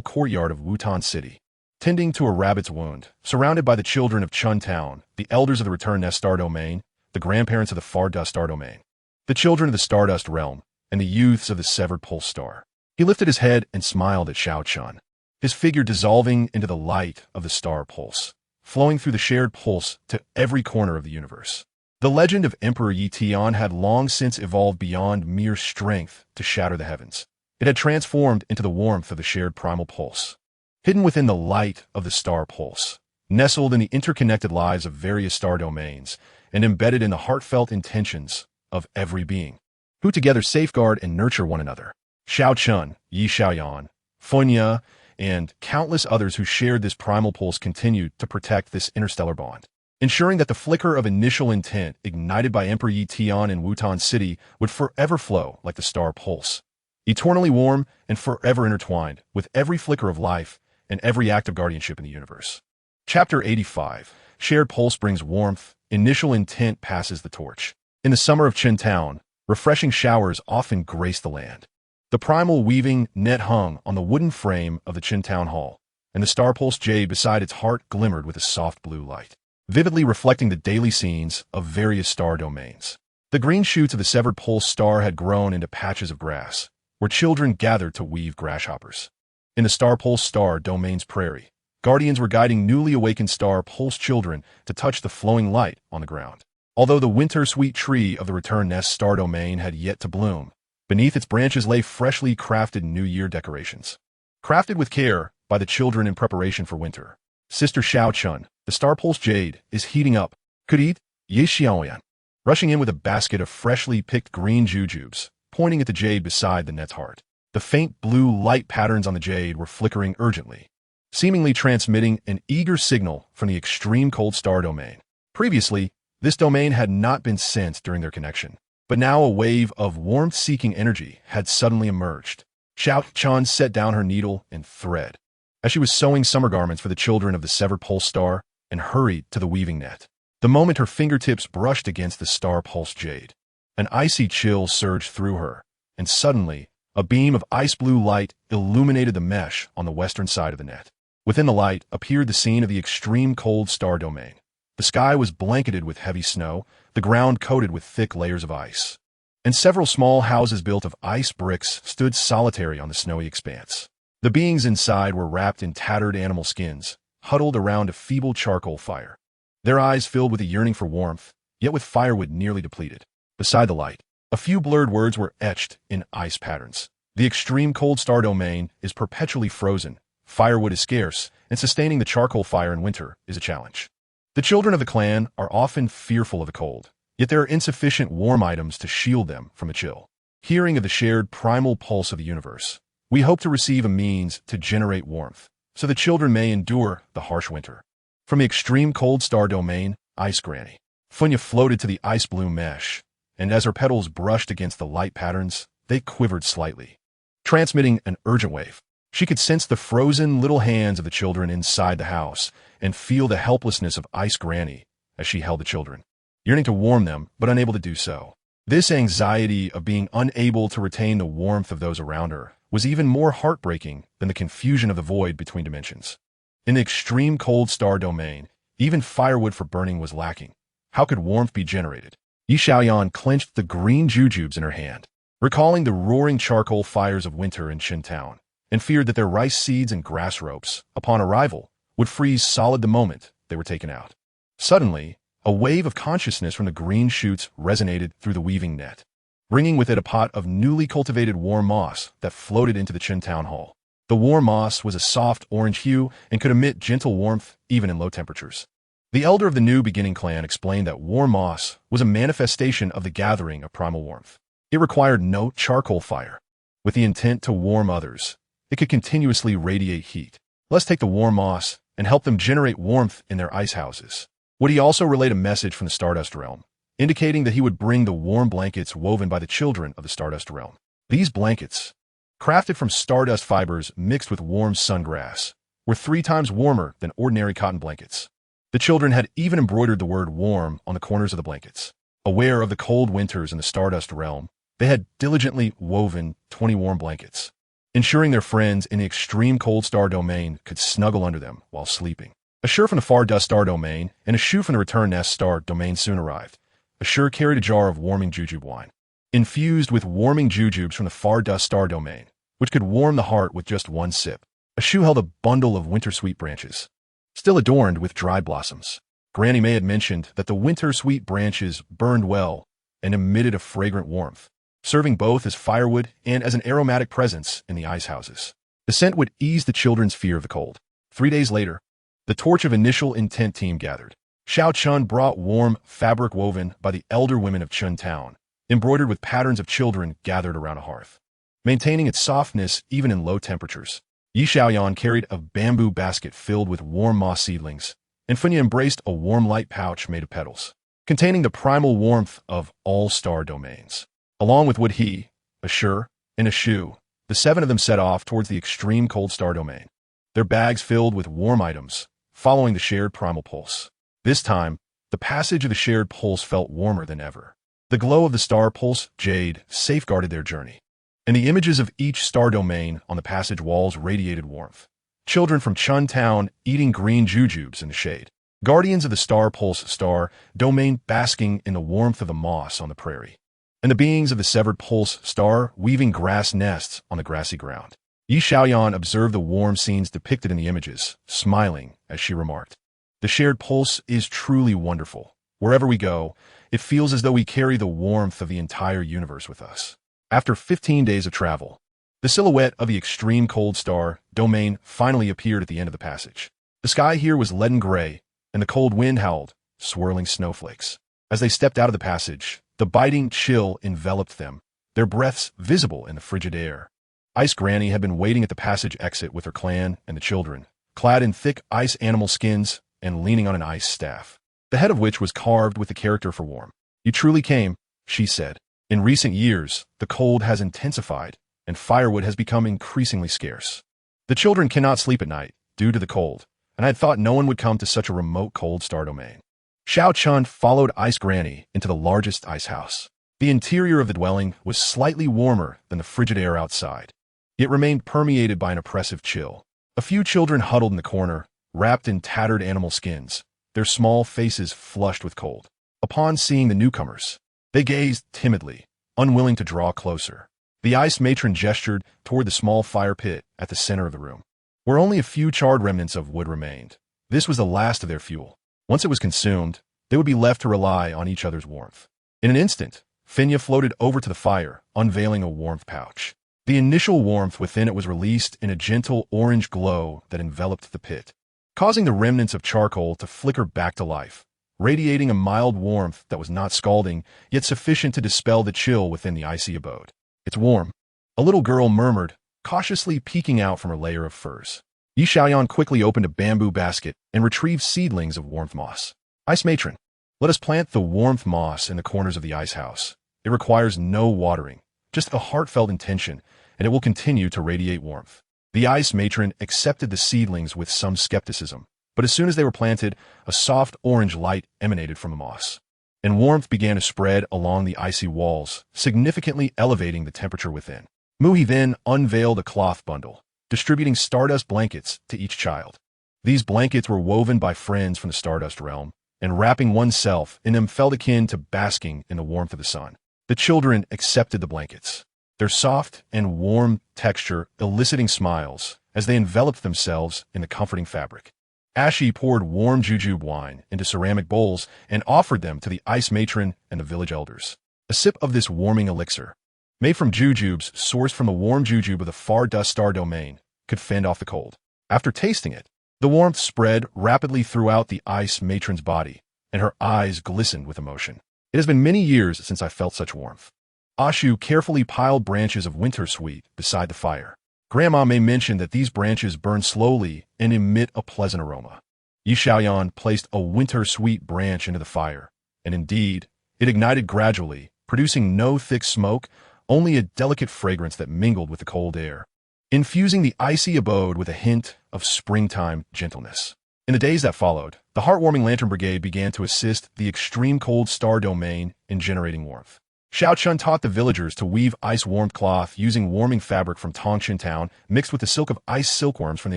courtyard of Wutan City, tending to a rabbit's wound, surrounded by the children of Chun Town, the elders of the return nest star domain, the grandparents of the far dust star domain, the children of the stardust realm, and the youths of the severed pulse star. He lifted his head and smiled at Xiao Chun, his figure dissolving into the light of the star pulse, flowing through the shared pulse to every corner of the universe. The legend of Emperor Yi Tian had long since evolved beyond mere strength to shatter the heavens. It had transformed into the warmth of the shared primal pulse, hidden within the light of the star pulse, nestled in the interconnected lives of various star domains, and embedded in the heartfelt intentions of every being, who together safeguard and nurture one another. Xiao Chun, Yi Xiaoyan, Funya, and countless others who shared this primal pulse continued to protect this interstellar bond, ensuring that the flicker of initial intent ignited by Emperor Yi Tian in Wutan City would forever flow like the star pulse, eternally warm and forever intertwined with every flicker of life and every act of guardianship in the universe. Chapter 85. Shared pulse brings warmth, initial intent passes the torch. In the summer of Qingyang, refreshing showers often graced the land. The primal weaving net hung on the wooden frame of the Qingyang Hall, and the star pulse jade beside its heart glimmered with a soft blue light, vividly reflecting the daily scenes of various star domains. The green shoots of the severed pulse star had grown into patches of grass, where children gathered to weave grasshoppers. In the Star Pulse Star Domain's prairie, guardians were guiding newly awakened Star Pulse children to touch the flowing light on the ground. Although the winter sweet tree of the Return Nest Star Domain had yet to bloom, beneath its branches lay freshly crafted New Year decorations. Crafted with care by the children in preparation for winter. Sister Xiao Chun, the Star Pulse Jade, is heating up. Could eat? Ye Xiaoyan. Rushing in with a basket of freshly picked green jujubes, pointing at the jade beside the net's heart. The faint blue light patterns on the jade were flickering urgently, seemingly transmitting an eager signal from the extreme cold star domain. Previously, this domain had not been sensed during their connection, but now a wave of warmth-seeking energy had suddenly emerged. Xiao Chan set down her needle and thread, as she was sewing summer garments for the children of the severed pulse star, and hurried to the weaving net. The moment her fingertips brushed against the star pulse jade, an icy chill surged through her, and suddenly, a beam of ice blue light illuminated the mesh on the western side of the net. Within the light appeared the scene of the extreme cold star domain. The sky was blanketed with heavy snow, the ground coated with thick layers of ice, and several small houses built of ice bricks stood solitary on the snowy expanse. The beings inside were wrapped in tattered animal skins, huddled around a feeble charcoal fire, their eyes filled with a yearning for warmth, yet with firewood nearly depleted. Beside the light, a few blurred words were etched in ice patterns. The extreme cold star domain is perpetually frozen, firewood is scarce, and sustaining the charcoal fire in winter is a challenge. The children of the clan are often fearful of the cold, yet there are insufficient warm items to shield them from the chill. Hearing of the shared primal pulse of the universe, we hope to receive a means to generate warmth, so the children may endure the harsh winter. From the extreme cold star domain, Ice Granny, Funya floated to the ice blue mesh, and as her petals brushed against the light patterns, they quivered slightly, transmitting an urgent wave. She could sense the frozen little hands of the children inside the house and feel the helplessness of Ice Granny as she held the children, yearning to warm them but unable to do so. This anxiety of being unable to retain the warmth of those around her was even more heartbreaking than the confusion of the void between dimensions. In the extreme cold star domain, even firewood for burning was lacking. How could warmth be generated? Yi Xiaoyan clenched the green jujubes in her hand, recalling the roaring charcoal fires of winter in Qingyang, and feared that their rice seeds and grass ropes, upon arrival, would freeze solid the moment they were taken out. Suddenly, a wave of consciousness from the green shoots resonated through the weaving net, bringing with it a pot of newly cultivated warm moss that floated into the Qin town hall. The warm moss was a soft orange hue and could emit gentle warmth even in low temperatures. The elder of the New Beginning clan explained that warm moss was a manifestation of the gathering of primal warmth. It required no charcoal fire. With the intent to warm others, it could continuously radiate heat. Let's take the warm moss and help them generate warmth in their ice houses. Would he also relate a message from the Stardust Realm, indicating that he would bring the warm blankets woven by the children of the Stardust Realm? These blankets, crafted from stardust fibers mixed with warm sungrass, were 3 times warmer than ordinary cotton blankets. The children had even embroidered the word warm on the corners of the blankets. Aware of the cold winters in the Stardust Realm, they had diligently woven 20 warm blankets, ensuring their friends in the extreme cold star domain could snuggle under them while sleeping. Ashur from the Far Dust Star Domain and a shoe from the Return Nest Star Domain soon arrived. Ashur carried a jar of warming jujube wine, infused with warming jujubes from the Far Dust Star Domain, which could warm the heart with just one sip. Ashur held a bundle of winter sweet branches, still adorned with dried blossoms. Granny May had mentioned that the winter sweet branches burned well and emitted a fragrant warmth, serving both as firewood and as an aromatic presence in the ice houses. The scent would ease the children's fear of the cold. 3 days later, the Torch of Initial Intent team gathered. Xiao Chun brought warm fabric woven by the elder women of Chun Town, embroidered with patterns of children gathered around a hearth, maintaining its softness even in low temperatures. Yi Xiaoyan carried a bamboo basket filled with warm moss seedlings, and Funya embraced a warm light pouch made of petals, containing the primal warmth of all star domains. Along with Woodhee, Ashur, and Ashu, the 7 of them set off towards the extreme cold star domain, their bags filled with warm items, following the shared primal pulse. This time, the passage of the shared pulse felt warmer than ever. The glow of the star pulse jade safeguarded their journey, and the images of each star domain on the passage walls radiated warmth. Children from Chun Town eating green jujubes in the shade. Guardians of the star pulse star domain basking in the warmth of the moss on the prairie. And the beings of the severed pulse star weaving grass nests on the grassy ground. Yi Xiaoyan observed the warm scenes depicted in the images, smiling as she remarked, "The shared pulse is truly wonderful. Wherever we go, it feels as though we carry the warmth of the entire universe with us." After 15 days of travel, the silhouette of the extreme cold star domain finally appeared at the end of the passage. The sky here was leaden gray, and the cold wind howled, swirling snowflakes. As they stepped out of the passage, the biting chill enveloped them, their breaths visible in the frigid air. Ice Granny had been waiting at the passage exit with her clan and the children, clad in thick ice animal skins and leaning on an ice staff, the head of which was carved with the character for warm. "You truly came," she said. "In recent years, the cold has intensified, and firewood has become increasingly scarce. The children cannot sleep at night due to the cold, and I had thought no one would come to such a remote cold star domain." Xiao Chun followed Ice Granny into the largest ice house. The interior of the dwelling was slightly warmer than the frigid air outside, yet remained permeated by an oppressive chill. A few children huddled in the corner, wrapped in tattered animal skins, their small faces flushed with cold. Upon seeing the newcomers, they gazed timidly, unwilling to draw closer. The ice matron gestured toward the small fire pit at the center of the room, where only a few charred remnants of wood remained. This was the last of their fuel. Once it was consumed, they would be left to rely on each other's warmth. In an instant, Finya floated over to the fire, unveiling a warmth pouch. The initial warmth within it was released in a gentle orange glow that enveloped the pit, causing the remnants of charcoal to flicker back to life, radiating a mild warmth that was not scalding, yet sufficient to dispel the chill within the icy abode. "It's warm," a little girl murmured, cautiously peeking out from her layer of furs. Yi Xiaoyan quickly opened a bamboo basket and retrieved seedlings of warmth moss. "Ice matron, let us plant the warmth moss in the corners of the ice house. It requires no watering, just a heartfelt intention, and it will continue to radiate warmth." The ice matron accepted the seedlings with some skepticism, but as soon as they were planted, a soft orange light emanated from the moss, and warmth began to spread along the icy walls, significantly elevating the temperature within. Muhi then unveiled a cloth bundle, distributing stardust blankets to each child. These blankets were woven by friends from the Stardust realm, and wrapping oneself in them felt akin to basking in the warmth of the sun. The children accepted the blankets, their soft and warm texture eliciting smiles as they enveloped themselves in the comforting fabric. Ashi poured warm jujube wine into ceramic bowls and offered them to the ice matron and the village elders. A sip of this warming elixir, made from jujubes sourced from the warm jujube of the far dust star domain, could fend off the cold. After tasting it, the warmth spread rapidly throughout the ice matron's body, and her eyes glistened with emotion. "It has been many years since I felt such warmth." Ashu carefully piled branches of wintersweet beside the fire. Grandma may mention that these branches burn slowly and emit a pleasant aroma. Yi Xiaoyan placed a wintersweet branch into the fire, and indeed, it ignited gradually, producing no thick smoke, only a delicate fragrance that mingled with the cold air, infusing the icy abode with a hint of springtime gentleness. In the days that followed, the heartwarming Lantern Brigade began to assist the extreme cold star domain in generating warmth. Xiao Chun taught the villagers to weave ice-warmed cloth using warming fabric from Tongshan Town mixed with the silk of ice silkworms from the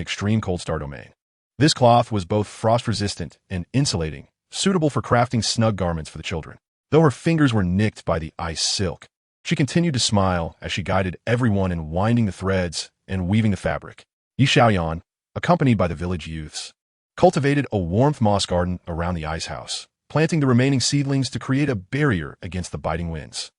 extreme cold star domain. This cloth was both frost-resistant and insulating, suitable for crafting snug garments for the children. Though her fingers were nicked by the ice silk, she continued to smile as she guided everyone in winding the threads and weaving the fabric. Yi Xiaoyan, accompanied by the village youths, cultivated a warmth moss garden around the ice house, planting the remaining seedlings to create a barrier against the biting winds.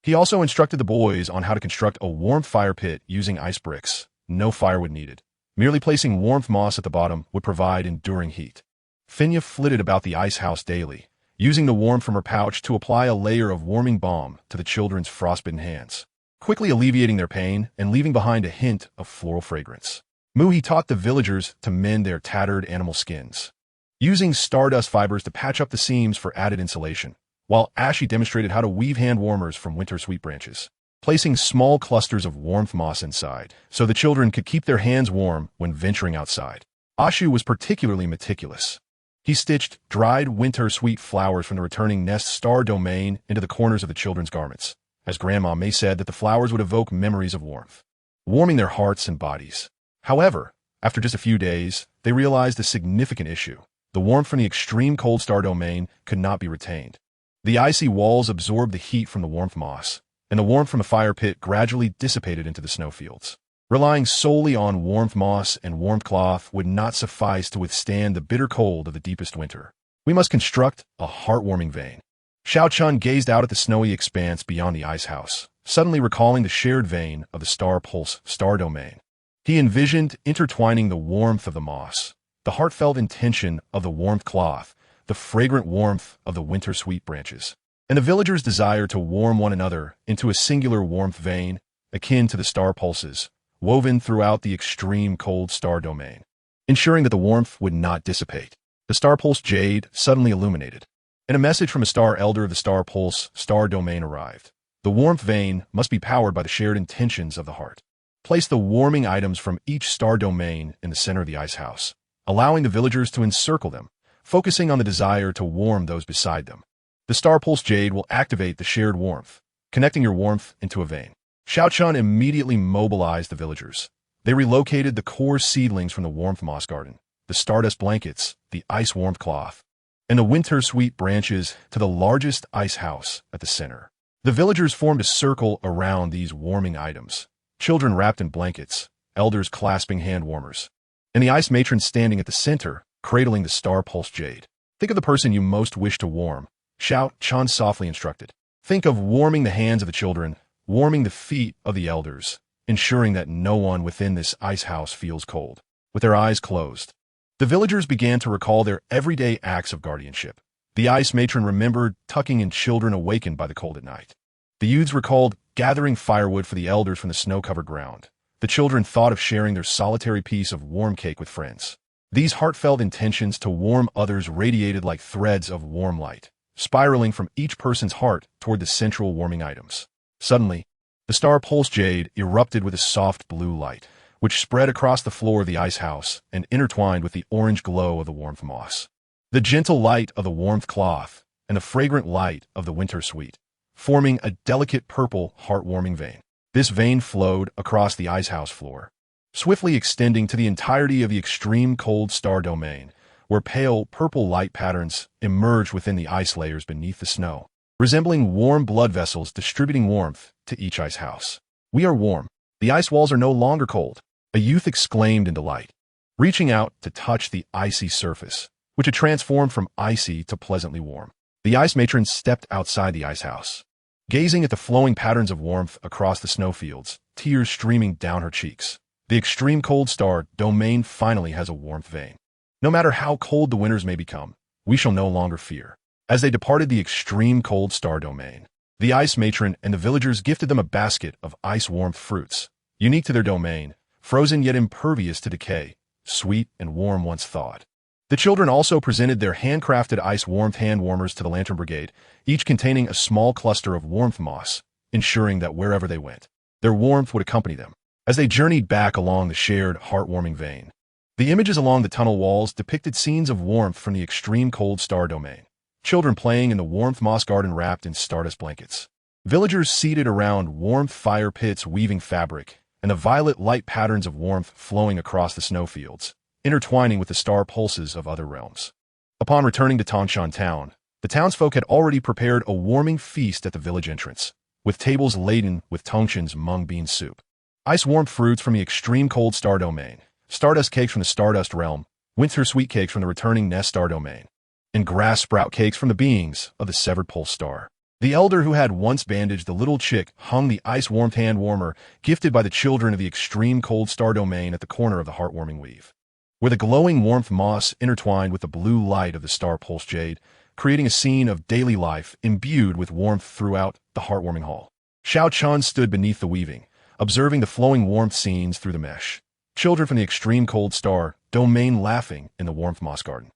He also instructed the boys on how to construct a warmth fire pit using ice bricks. No firewood needed. Merely placing warmth moss at the bottom would provide enduring heat. Finya flitted about the ice house daily, using the warmth from her pouch to apply a layer of warming balm to the children's frostbitten hands, quickly alleviating their pain and leaving behind a hint of floral fragrance. Muhi taught the villagers to mend their tattered animal skins, using stardust fibers to patch up the seams for added insulation, while Ashi demonstrated how to weave hand warmers from wintersweet branches, placing small clusters of warmth moss inside so the children could keep their hands warm when venturing outside. Ashu was particularly meticulous. He stitched dried wintersweet flowers from the returning nest star domain into the corners of the children's garments, as Grandma May said that the flowers would evoke memories of warmth, warming their hearts and bodies. However, after just a few days, they realized a significant issue. The warmth from the extreme cold star domain could not be retained. The icy walls absorbed the heat from the warmth moss, and the warmth from the fire pit gradually dissipated into the snowfields. Relying solely on warmth moss and warmth cloth would not suffice to withstand the bitter cold of the deepest winter. We must construct a heartwarming vein. Xiao Chun gazed out at the snowy expanse beyond the ice house, suddenly recalling the shared vein of the star pulse star domain. He envisioned intertwining the warmth of the moss, the heartfelt intention of the warmth cloth, the fragrant warmth of the winter sweet branches, and the villagers' desire to warm one another into a singular warmth vein, akin to the star pulses, woven throughout the extreme cold star domain, ensuring that the warmth would not dissipate. The star pulse jade suddenly illuminated, and a message from a star elder of the star pulse star domain arrived. The warmth vein must be powered by the shared intentions of the heart. Place the warming items from each star domain in the center of the ice house, allowing the villagers to encircle them, focusing on the desire to warm those beside them. The star pulse jade will activate the shared warmth, connecting your warmth into a vein. Xiao Chun immediately mobilized the villagers. They relocated the core seedlings from the warmth moss garden, the stardust blankets, the ice warmth cloth, and the winter sweet branches to the largest ice house at the center. The villagers formed a circle around these warming items, children wrapped in blankets, elders clasping hand warmers, and the ice matron standing at the center, cradling the star pulse jade. Think of the person you most wish to warm, Xiao Chun softly instructed. Think of warming the hands of the children, warming the feet of the elders, ensuring that no one within this ice house feels cold. With their eyes closed, the villagers began to recall their everyday acts of guardianship. The ice matron remembered tucking in children awakened by the cold at night. The youths recalled gathering firewood for the elders from the snow-covered ground. The children thought of sharing their solitary piece of warm cake with friends. These heartfelt intentions to warm others radiated like threads of warm light, spiraling from each person's heart toward the central warming items. Suddenly, the star pulse jade erupted with a soft blue light, which spread across the floor of the ice house and intertwined with the orange glow of the warmth moss. The gentle light of the warmth cloth and the fragrant light of the winter sweet, forming a delicate purple, heartwarming vein. This vein flowed across the ice house floor, swiftly extending to the entirety of the extreme cold star domain, where pale purple light patterns emerged within the ice layers beneath the snow, resembling warm blood vessels distributing warmth to each ice house. We are warm. The ice walls are no longer cold, a youth exclaimed in delight, reaching out to touch the icy surface, which had transformed from icy to pleasantly warm. The ice matron stepped outside the ice house, gazing at the flowing patterns of warmth across the snowfields, tears streaming down her cheeks. The extreme cold star domain finally has a warmth vein. No matter how cold the winters may become, we shall no longer fear. As they departed the extreme cold star domain, the ice matron and the villagers gifted them a basket of ice warmth fruits, unique to their domain, frozen yet impervious to decay, sweet and warm once thawed. The children also presented their handcrafted ice warmth hand warmers to the Lantern Brigade, each containing a small cluster of warmth moss, ensuring that wherever they went, their warmth would accompany them. As they journeyed back along the shared heartwarming vein, the images along the tunnel walls depicted scenes of warmth from the extreme cold star domain. Children playing in the warmth moss garden wrapped in stardust blankets. Villagers seated around warmth fire pits weaving fabric, and the violet light patterns of warmth flowing across the snowfields, intertwining with the star pulses of other realms. Upon returning to Tangshan Town, the townsfolk had already prepared a warming feast at the village entrance, with tables laden with Tongshan's mung bean soup, ice warm fruits from the extreme cold star domain, stardust cakes from the stardust realm, winter sweet cakes from the returning nest star domain, and grass sprout cakes from the beings of the severed pulse star. The elder who had once bandaged the little chick hung the ice warmth hand warmer gifted by the children of the extreme cold star domain at the corner of the heartwarming weave, where the glowing warmth moss intertwined with the blue light of the star pulse jade, creating a scene of daily life imbued with warmth throughout the heartwarming hall. Xiao Chun stood beneath the weaving, observing the flowing warmth scenes through the mesh. Children from the extreme cold star domain laughing in the warmth moss garden.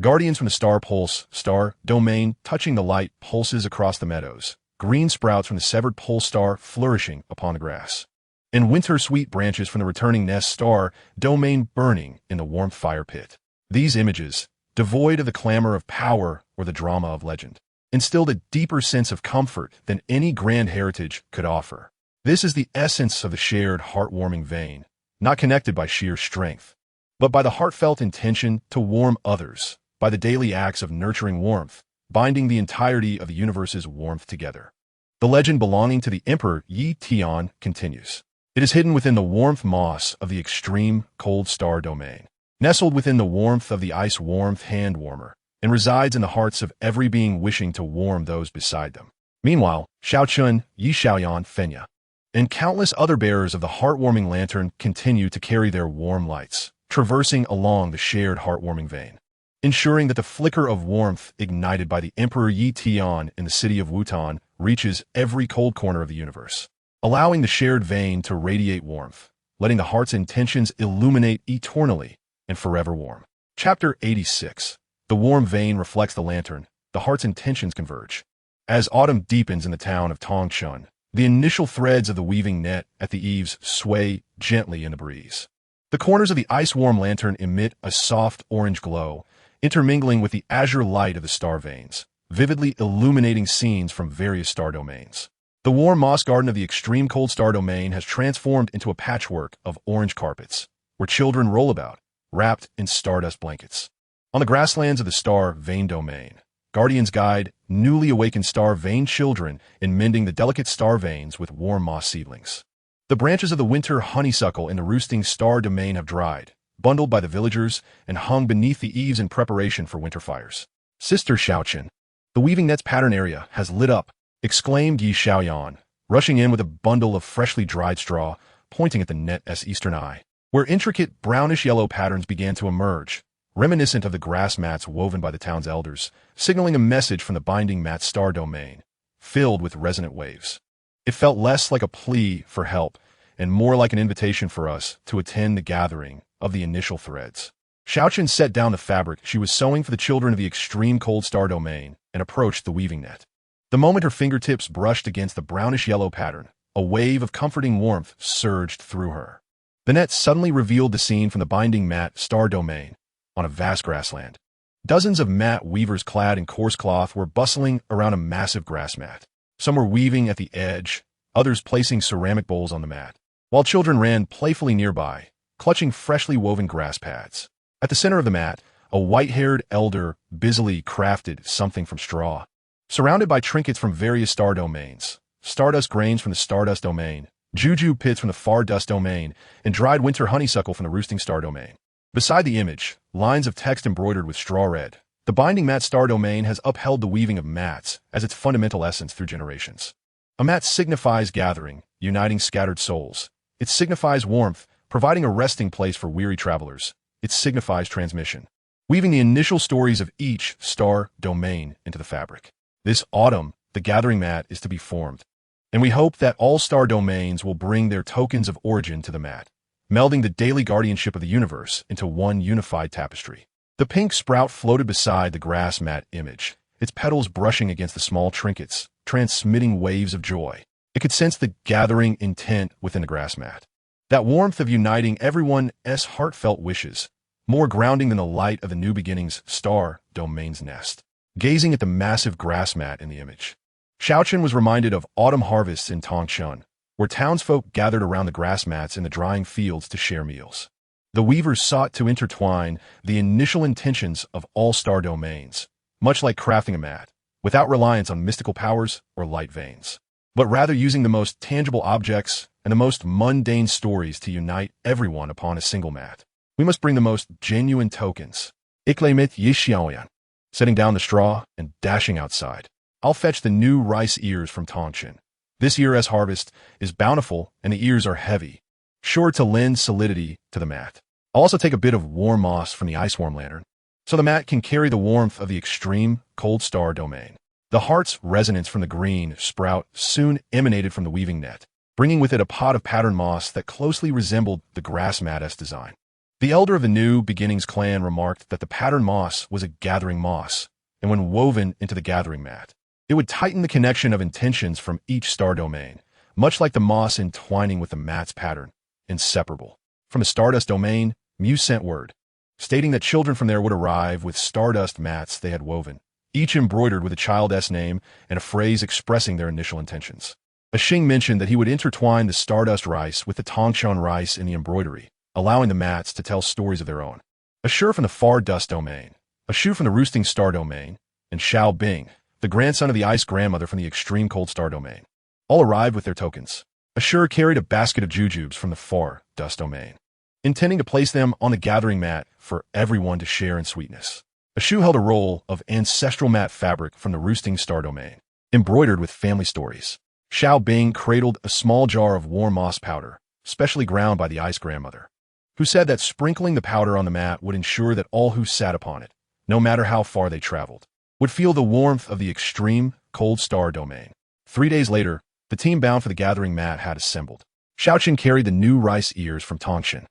Guardians from the star pulse star domain touching the light pulses across the meadows. Green sprouts from the severed pulse star flourishing upon the grass. And winter sweet branches from the returning nest star domain burning in the warmth fire pit. These images, devoid of the clamor of power or the drama of legend, instilled a deeper sense of comfort than any grand heritage could offer. This is the essence of the shared heartwarming vein, not connected by sheer strength, but by the heartfelt intention to warm others, by the daily acts of nurturing warmth, binding the entirety of the universe's warmth together. The legend belonging to the Emperor Yi Tian continues. It is hidden within the warmth moss of the extreme cold star domain, nestled within the warmth of the ice warmth hand warmer, and resides in the hearts of every being wishing to warm those beside them. Meanwhile, Xiaochun, Yi Xiaoyan, Fenya, and countless other bearers of the heartwarming lantern continue to carry their warm lights, traversing along the shared heartwarming vein, ensuring that the flicker of warmth ignited by the Emperor Yi Tian in the city of Wutan reaches every cold corner of the universe, allowing the shared vein to radiate warmth, letting the heart's intentions illuminate eternally and forever warm. Chapter 86. The warm vein reflects the lantern, the heart's intentions converge. As autumn deepens in the town of Tongchun, the initial threads of the weaving net at the eaves sway gently in the breeze. The corners of the ice-warm lantern emit a soft orange glow, intermingling with the azure light of the star veins, vividly illuminating scenes from various star domains. The warm moss garden of the extreme cold star domain has transformed into a patchwork of orange carpets, where children roll about, wrapped in stardust blankets. On the grasslands of the star vein domain, guardians guide newly awakened star vein children in mending the delicate star veins with warm moss seedlings. The branches of the winter honeysuckle in the roosting star domain have dried, bundled by the villagers, and hung beneath the eaves in preparation for winter fires. Sister Xiaoqin, the weaving net's pattern area has lit up, exclaimed Yi Xiaoyan, rushing in with a bundle of freshly dried straw, pointing at the net's eastern eye, where intricate brownish-yellow patterns began to emerge, reminiscent of the grass mats woven by the town's elders, signaling a message from the binding mat star domain, filled with resonant waves. It felt less like a plea for help and more like an invitation for us to attend the gathering of the initial threads. Xiaoqin set down the fabric she was sewing for the children of the extreme cold star domain and approached the weaving net. The moment her fingertips brushed against the brownish-yellow pattern, a wave of comforting warmth surged through her. The net suddenly revealed the scene from the binding mat star domain, on a vast grassland. Dozens of mat weavers clad in coarse cloth were bustling around a massive grass mat. Some were weaving at the edge, others placing ceramic bowls on the mat, while children ran playfully nearby, clutching freshly woven grass pads. At the center of the mat, a white-haired elder busily crafted something from straw. Surrounded by trinkets from various star domains, stardust grains from the stardust domain, juju pits from the far dust domain, and dried winter honeysuckle from the roosting star domain. Beside the image, lines of text embroidered with straw red. The binding mat star domain has upheld the weaving of mats as its fundamental essence through generations. A mat signifies gathering, uniting scattered souls. It signifies warmth, providing a resting place for weary travelers. It signifies transmission, weaving the initial stories of each star domain into the fabric. This autumn, the gathering mat is to be formed, and we hope that all star domains will bring their tokens of origin to the mat, melding the daily guardianship of the universe into one unified tapestry. The pink sprout floated beside the grass mat image, its petals brushing against the small trinkets, transmitting waves of joy. It could sense the gathering intent within the grass mat. That warmth of uniting everyone's heartfelt wishes, more grounding than the light of the new beginning's star domain's nest. Gazing at the massive grass mat in the image, Xiaoqin was reminded of autumn harvests in Tongchun, where townsfolk gathered around the grass mats in the drying fields to share meals. The weavers sought to intertwine the initial intentions of all star domains, much like crafting a mat, without reliance on mystical powers or light veins, but rather using the most tangible objects and the most mundane stories to unite everyone upon a single mat. We must bring the most genuine tokens. Iklemit Yixiaoyan, setting down the straw and dashing outside. I'll fetch the new rice ears from Tongchun. This year's harvest is bountiful and the ears are heavy, sure to lend solidity to the mat. I'll also take a bit of warm moss from the ice-warm lantern, so the mat can carry the warmth of the extreme cold star domain. The heart's resonance from the green sprout soon emanated from the weaving net, bringing with it a pot of patterned moss that closely resembled the grass mat's design. The elder of the New Beginnings clan remarked that the patterned moss was a gathering moss, and when woven into the gathering mat, it would tighten the connection of intentions from each star domain, much like the moss entwining with the mat's pattern, inseparable. From the stardust domain, Mew sent word, stating that children from there would arrive with stardust mats they had woven, each embroidered with a child's name and a phrase expressing their initial intentions. Xing mentioned that he would intertwine the stardust rice with the Tongchun rice in the embroidery, allowing the mats to tell stories of their own. Ashur from the far dust domain, Ashu from the roosting star domain, and Xiao Bing, the grandson of the ice grandmother from the extreme cold star domain, all arrived with their tokens. Ashur carried a basket of jujubes from the far dust domain, intending to place them on the gathering mat for everyone to share in sweetness. Ashu held a roll of ancestral mat fabric from the roosting star domain, embroidered with family stories. Xiao Bing cradled a small jar of warm moss powder, specially ground by the ice grandmother, who said that sprinkling the powder on the mat would ensure that all who sat upon it, no matter how far they traveled, would feel the warmth of the extreme cold star domain. 3 days later, the team bound for the gathering mat had assembled. Xiaoqin carried the new rice ears from Tongshan,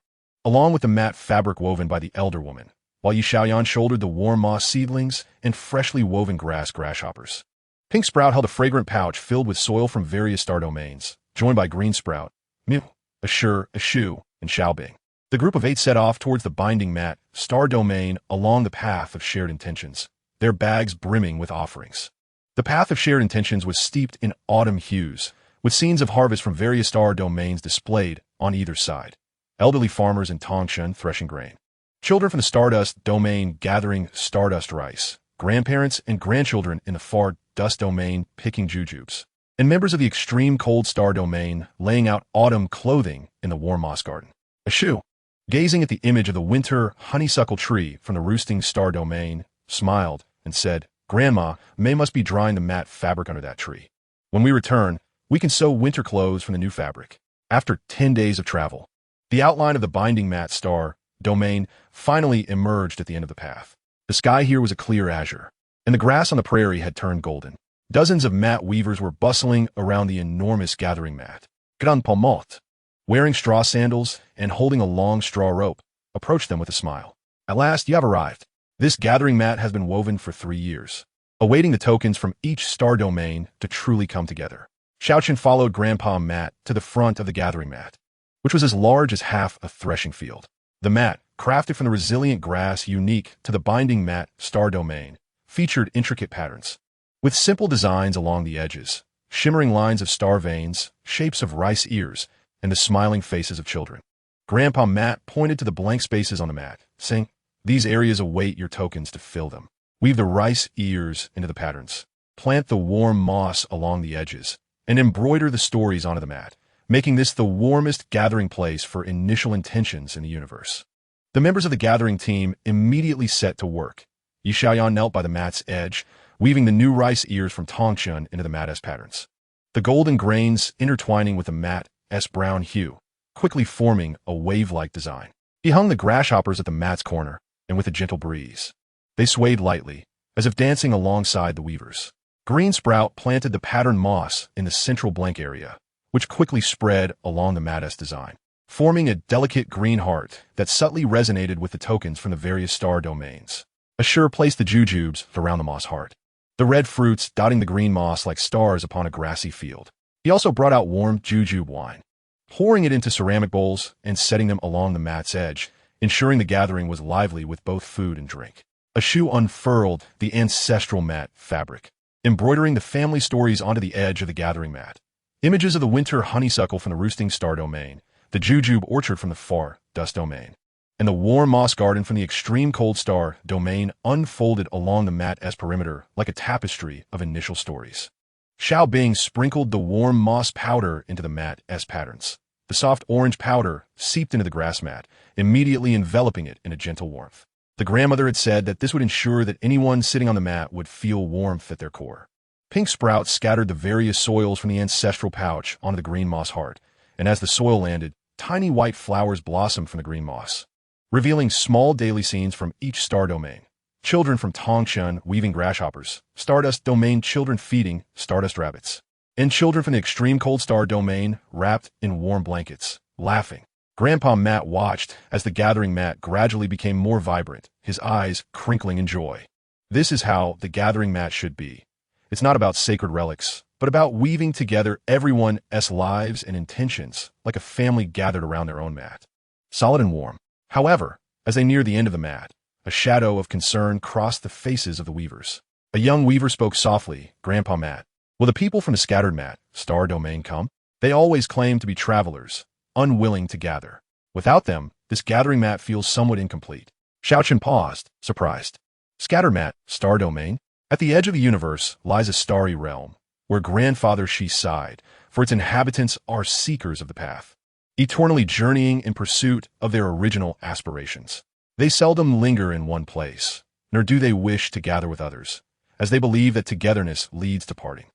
along with the mat fabric woven by the elder woman, while Yishaoyan shouldered the warm moss seedlings and freshly woven grasshoppers. Pink Sprout held a fragrant pouch filled with soil from various star domains, joined by Green Sprout, Mu, Ashur, Ashu, and Xiaobing. The group of 8 set off towards the binding mat star domain along the path of shared intentions, their bags brimming with offerings. The path of shared intentions was steeped in autumn hues, with scenes of harvest from various star domains displayed on either side. Elderly farmers in Tongshan threshing grain. Children from the Stardust domain gathering stardust rice. Grandparents and grandchildren in the far dust domain picking jujubes. And members of the extreme cold star domain laying out autumn clothing in the warm moss garden. Ashu, gazing at the image of the winter honeysuckle tree from the roosting star domain, smiled and said, "Grandma, May must be drying the mat fabric under that tree. When we return, we can sew winter clothes from the new fabric." After 10 days of travel, the outline of the binding mat star domain finally emerged at the end of the path. The sky here was a clear azure, and the grass on the prairie had turned golden. Dozens of mat weavers were bustling around the enormous gathering mat. Grand Palmot, wearing straw sandals and holding a long straw rope, approached them with a smile. "At last you have arrived. This gathering mat has been woven for 3 years, awaiting the tokens from each star domain to truly come together." Xiaoqin followed Grandpa Mat to the front of the gathering mat, which was as large as half a threshing field. The mat, crafted from the resilient grass unique to the binding mat star domain, featured intricate patterns, with simple designs along the edges, shimmering lines of star veins, shapes of rice ears, and the smiling faces of children. Grandpa Mat pointed to the blank spaces on the mat, saying, "These areas await your tokens to fill them. Weave the rice ears into the patterns, plant the warm moss along the edges, and embroider the stories onto the mat, making this the warmest gathering place for initial intentions in the universe." The members of the gathering team immediately set to work. Yishaoyan knelt by the mat's edge, weaving the new rice ears from Tongshan into the mat's patterns. The golden grains intertwining with the mat's brown hue, quickly forming a wave-like design. He hung the grasshoppers at the mat's corner, and with a gentle breeze, they swayed lightly, as if dancing alongside the weavers. Green Sprout planted the patterned moss in the central blank area, which quickly spread along the mat's design, forming a delicate green heart that subtly resonated with the tokens from the various star domains. Ashur placed the jujubes around the moss heart, the red fruits dotting the green moss like stars upon a grassy field. He also brought out warm jujube wine, pouring it into ceramic bowls and setting them along the mat's edge, ensuring the gathering was lively with both food and drink. Ashu unfurled the ancestral mat fabric, embroidering the family stories onto the edge of the gathering mat. Images of the winter honeysuckle from the roosting star domain, the jujube orchard from the far dust domain, and the warm moss garden from the extreme cold star domain unfolded along the mat's perimeter like a tapestry of initial stories. Xiao Bing sprinkled the warm moss powder into the mat's patterns. The soft orange powder seeped into the grass mat, immediately enveloping it in a gentle warmth. The grandmother had said that this would ensure that anyone sitting on the mat would feel warmth at their core. Pink Sprout scattered the various soils from the ancestral pouch onto the green moss heart, and as the soil landed, tiny white flowers blossomed from the green moss, revealing small daily scenes from each star domain. Children from Tongshan weaving grasshoppers, Stardust domain children feeding stardust rabbits, and children from the extreme cold star domain wrapped in warm blankets, laughing. Grandpa Mat watched as the gathering mat gradually became more vibrant, his eyes crinkling in joy. This is how the gathering mat should be. It's not about sacred relics, but about weaving together everyone's lives and intentions like a family gathered around their own mat. Solid and warm. However, as they neared the end of the mat, a shadow of concern crossed the faces of the weavers. A young weaver spoke softly, "Grandpa Mat, will the people from the scattered mat, star domain, come? They always claim to be travelers, unwilling to gather. Without them, this gathering mat feels somewhat incomplete." Xiaoqin paused, surprised. Scattered mat, star domain? At the edge of the universe lies a starry realm, where Grandfather Shi sighed, for its inhabitants are seekers of the path, eternally journeying in pursuit of their original aspirations. They seldom linger in one place, nor do they wish to gather with others, as they believe that togetherness leads to parting.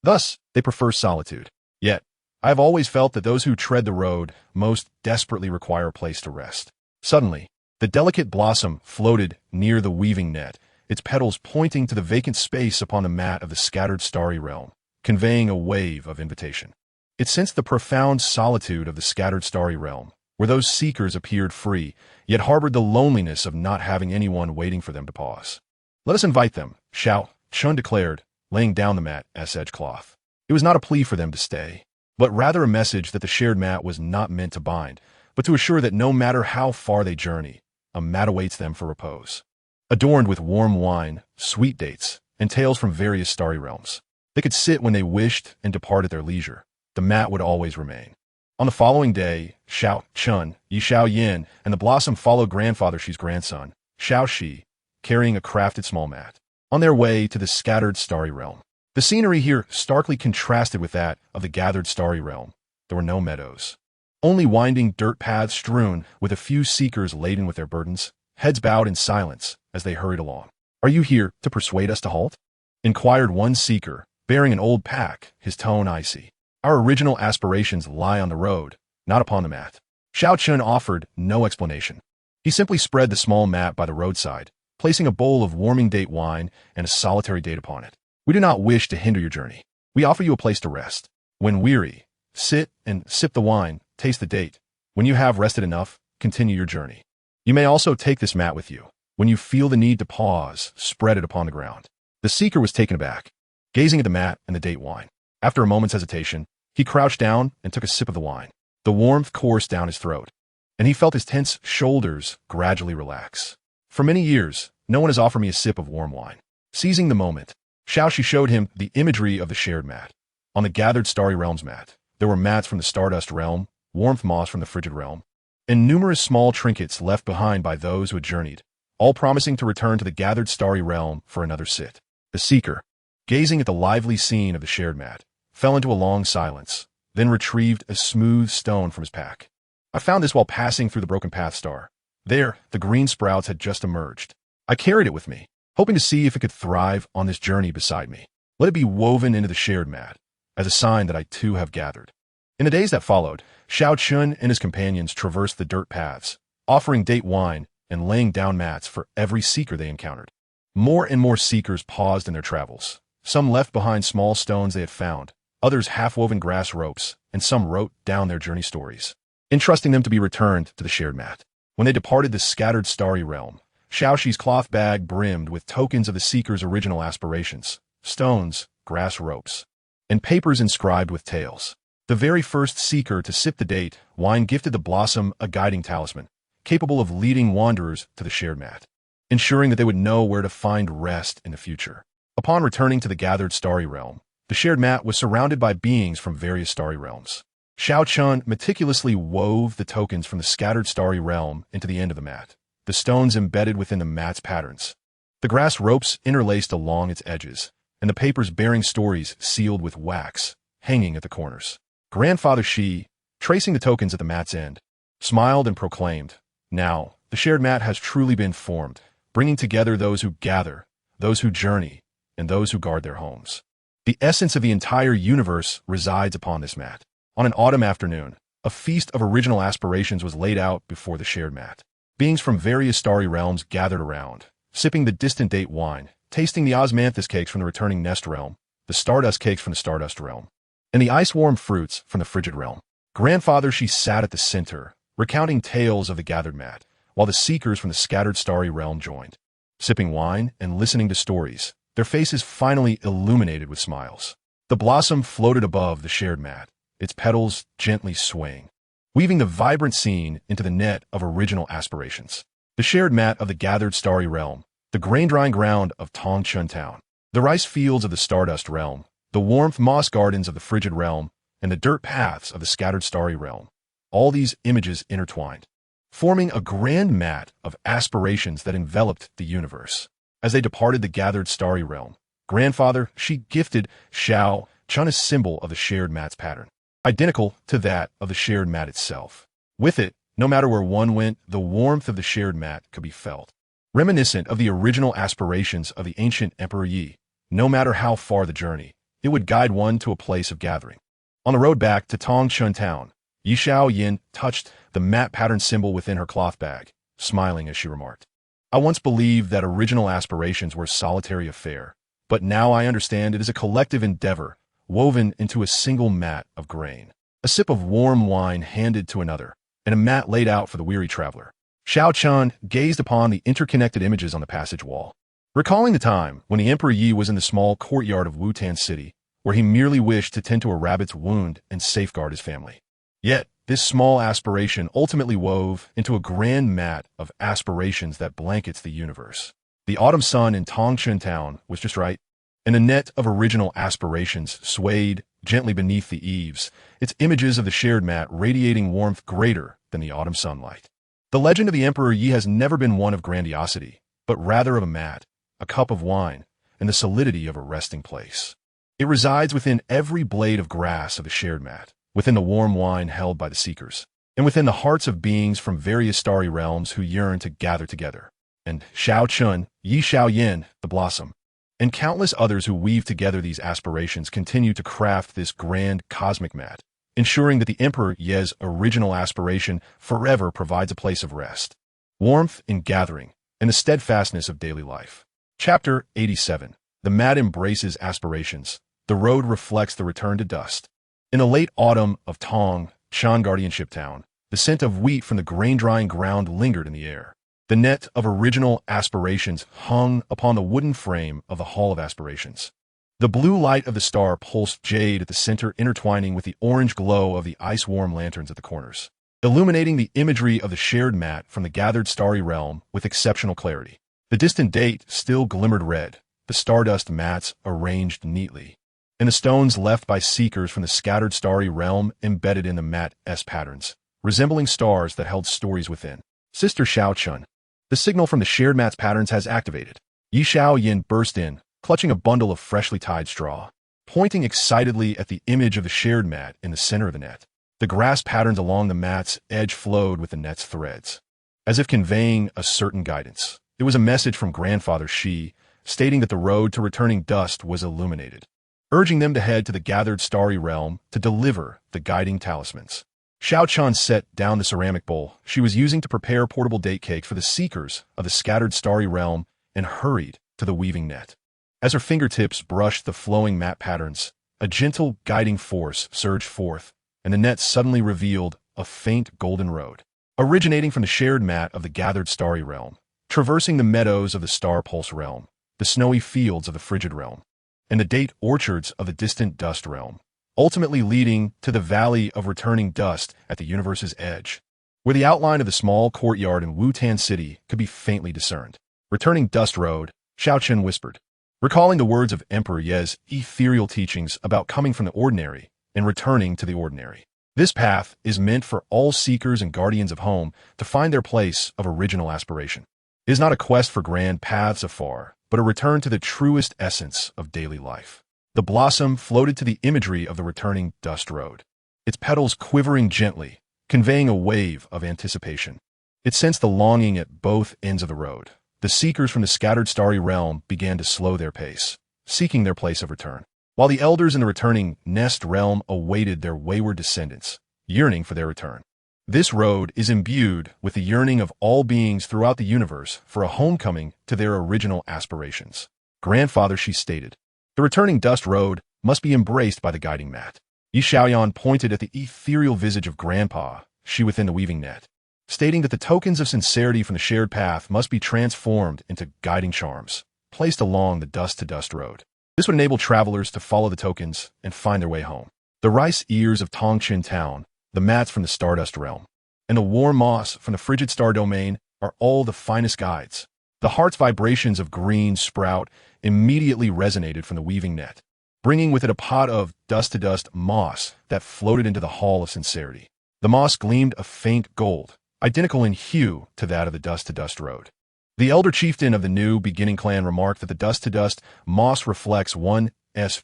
Thus, they prefer solitude. Yet, I have always felt that those who tread the road most desperately require a place to rest. Suddenly, the delicate blossom floated near the weaving net, its petals pointing to the vacant space upon the mat of the scattered starry realm, conveying a wave of invitation. It sensed the profound solitude of the scattered starry realm, where those seekers appeared free, yet harbored the loneliness of not having anyone waiting for them to pause. "Let us invite them," Xiao Chun declared, laying down the mat as edge cloth. It was not a plea for them to stay, but rather a message that the shared mat was not meant to bind, but to assure that no matter how far they journey, a mat awaits them for repose. Adorned with warm wine, sweet dates, and tales from various starry realms, they could sit when they wished and depart at their leisure. The mat would always remain. On the following day, Xiao Chun, Yi Xiao Yin, and the blossom followed grandfather Shi's grandson, Xiao Shi, carrying a crafted small mat, on their way to the scattered starry realm. The scenery here starkly contrasted with that of the gathered starry realm. There were no meadows, only winding dirt paths strewn with a few seekers laden with their burdens, heads bowed in silence as they hurried along. "Are you here to persuade us to halt?" inquired one seeker, bearing an old pack, his tone icy. "Our original aspirations lie on the road, not upon the mat." Xiao Chun offered no explanation. He simply spread the small mat by the roadside, placing a bowl of warming date wine and a solitary date upon it. "We do not wish to hinder your journey. We offer you a place to rest. When weary, sit and sip the wine, taste the date. When you have rested enough, continue your journey. You may also take this mat with you. When you feel the need to pause, spread it upon the ground." The seeker was taken aback, gazing at the mat and the date wine. After a moment's hesitation, he crouched down and took a sip of the wine. The warmth coursed down his throat, and he felt his tense shoulders gradually relax. "For many years, no one has offered me a sip of warm wine." Seizing the moment, Xiao Shi showed him the imagery of the shared mat. On the gathered starry realms mat, there were mats from the stardust realm, warmth moss from the frigid realm, and numerous small trinkets left behind by those who had journeyed, all promising to return to the gathered starry realm for another sit. The seeker, gazing at the lively scene of the shared mat, fell into a long silence, then retrieved a smooth stone from his pack. "I found this while passing through the broken path star. There, the green sprouts had just emerged. I carried it with me, hoping to see if it could thrive on this journey beside me. Let it be woven into the shared mat, as a sign that I too have gathered." In the days that followed, Xiao Chun and his companions traversed the dirt paths, offering date wine and laying down mats for every seeker they encountered. More and more seekers paused in their travels. Some left behind small stones they had found, others half-woven grass ropes, and some wrote down their journey stories, entrusting them to be returned to the shared mat. When they departed the scattered starry realm, Xiao Shi's cloth bag brimmed with tokens of the seeker's original aspirations, stones, grass ropes, and papers inscribed with tales. The very first seeker to sip the date wine gifted the blossom a guiding talisman, capable of leading wanderers to the shared mat, ensuring that they would know where to find rest in the future. Upon returning to the gathered starry realm, the shared mat was surrounded by beings from various starry realms. Xiao Chun meticulously wove the tokens from the scattered starry realm into the end of the mat, the stones embedded within the mat's patterns, the grass ropes interlaced along its edges, and the papers bearing stories sealed with wax, hanging at the corners. Grandfather Shi, tracing the tokens at the mat's end, smiled and proclaimed, "Now, the shared mat has truly been formed, bringing together those who gather, those who journey, and those who guard their homes. The essence of the entire universe resides upon this mat." On an autumn afternoon, a feast of original aspirations was laid out before the shared mat. Beings from various starry realms gathered around, sipping the distant date wine, tasting the osmanthus cakes from the returning nest realm, the stardust cakes from the stardust realm, and the ice-warm fruits from the frigid realm. Grandfather Shi sat at the center, recounting tales of the gathered mat, while the seekers from the scattered starry realm joined, sipping wine and listening to stories, their faces finally illuminated with smiles. The blossom floated above the shared mat, its petals gently swaying, weaving the vibrant scene into the net of original aspirations. The shared mat of the gathered starry realm, the grain-drying ground of Tongchun Town, the rice fields of the stardust realm, the warmth moss gardens of the frigid realm, and the dirt paths of the scattered starry realm. All these images intertwined, forming a grand mat of aspirations that enveloped the universe. As they departed the gathered starry realm, Grandfather Shi gifted Xiao Chun is symbol of the shared mat's pattern, identical to that of the shared mat itself. With it, no matter where one went, the warmth of the shared mat could be felt. Reminiscent of the original aspirations of the ancient Emperor Yi, no matter how far the journey, it would guide one to a place of gathering. On the road back to Tongchun town, Yi Xiaoyan touched the mat pattern symbol within her cloth bag, smiling as she remarked, "I once believed that original aspirations were a solitary affair, but now I understand it is a collective endeavor woven into a single mat of grain. A sip of warm wine handed to another, and a mat laid out for the weary traveler." Xiao Chun gazed upon the interconnected images on the passage wall, recalling the time when the Emperor Yi was in the small courtyard of Wutan City, where he merely wished to tend to a rabbit's wound and safeguard his family. Yet, this small aspiration ultimately wove into a grand mat of aspirations that blankets the universe. The autumn sun in Tongchun town was just right, and a net of original aspirations swayed gently beneath the eaves, its images of the shared mat radiating warmth greater than the autumn sunlight. The legend of the Emperor Yi has never been one of grandiosity, but rather of a mat, a cup of wine, and the solidity of a resting place. It resides within every blade of grass of the shared mat, within the warm wine held by the seekers, and within the hearts of beings from various starry realms who yearn to gather together. And Xiao Chun, Yi Xiaoyan, the blossom, and countless others who weave together these aspirations continue to craft this grand cosmic mat, ensuring that the Emperor Ye's original aspiration forever provides a place of rest, warmth in gathering, and the steadfastness of daily life. Chapter 87. The mat embraces aspirations. The road reflects the return to dust. In the late autumn of Tong, Shan Guardianship Town, the scent of wheat from the grain-drying ground lingered in the air. The net of original aspirations hung upon the wooden frame of the Hall of Aspirations. The blue light of the star pulsed jade at the center, intertwining with the orange glow of the ice-warm lanterns at the corners, illuminating the imagery of the shared mat from the gathered starry realm with exceptional clarity. The distant date still glimmered red, the stardust mats arranged neatly, and the stones left by seekers from the scattered starry realm embedded in the mat-s patterns, resembling stars that held stories within. Sister Xiao Chun. The signal from the shared mat's patterns has activated. Yi Xiaoyan burst in, clutching a bundle of freshly tied straw, pointing excitedly at the image of the shared mat in the center of the net. The grass patterns along the mat's edge flowed with the net's threads, as if conveying a certain guidance. It was a message from Grandfather Shi, stating that the road to returning dust was illuminated, urging them to head to the gathered starry realm to deliver the guiding talismans. Xiao Chun set down the ceramic bowl she was using to prepare portable date cakes for the seekers of the scattered starry realm and hurried to the weaving net. As her fingertips brushed the flowing mat patterns, a gentle guiding force surged forth, and the net suddenly revealed a faint golden road, originating from the shared mat of the gathered starry realm, traversing the meadows of the star pulse realm, the snowy fields of the frigid realm, and the date orchards of the distant dust realm, ultimately leading to the valley of returning dust at the universe's edge, where the outline of the small courtyard in Wutan City could be faintly discerned. Returning dust road, Xiao Chun whispered, recalling the words of Emperor Ye's ethereal teachings about coming from the ordinary and returning to the ordinary. This path is meant for all seekers and guardians of home to find their place of original aspiration. It is not a quest for grand paths afar, but a return to the truest essence of daily life. The blossom floated to the imagery of the returning dust road, its petals quivering gently, conveying a wave of anticipation. It sensed the longing at both ends of the road. The seekers from the scattered starry realm began to slow their pace, seeking their place of return, while the elders in the returning nest realm awaited their wayward descendants, yearning for their return. This road is imbued with the yearning of all beings throughout the universe for a homecoming to their original aspirations. Grandfather, she stated, the returning dust road must be embraced by the guiding mat. Yi Xiaoyan pointed at the ethereal visage of Grandpa, she within the weaving net, stating that the tokens of sincerity from the shared path must be transformed into guiding charms, placed along the dust-to-dust road. This would enable travelers to follow the tokens and find their way home. The rice ears of Tongchun town, the mats from the stardust realm, and the warm moss from the frigid star domain are all the finest guides. The heart's vibrations of green sprout immediately resonated from the weaving net, bringing with it a pot of dust-to-dust moss that floated into the hall of sincerity. The moss gleamed a faint gold, identical in hue to that of the dust-to-dust road. The elder chieftain of the new beginning clan remarked that the dust-to-dust moss reflects one's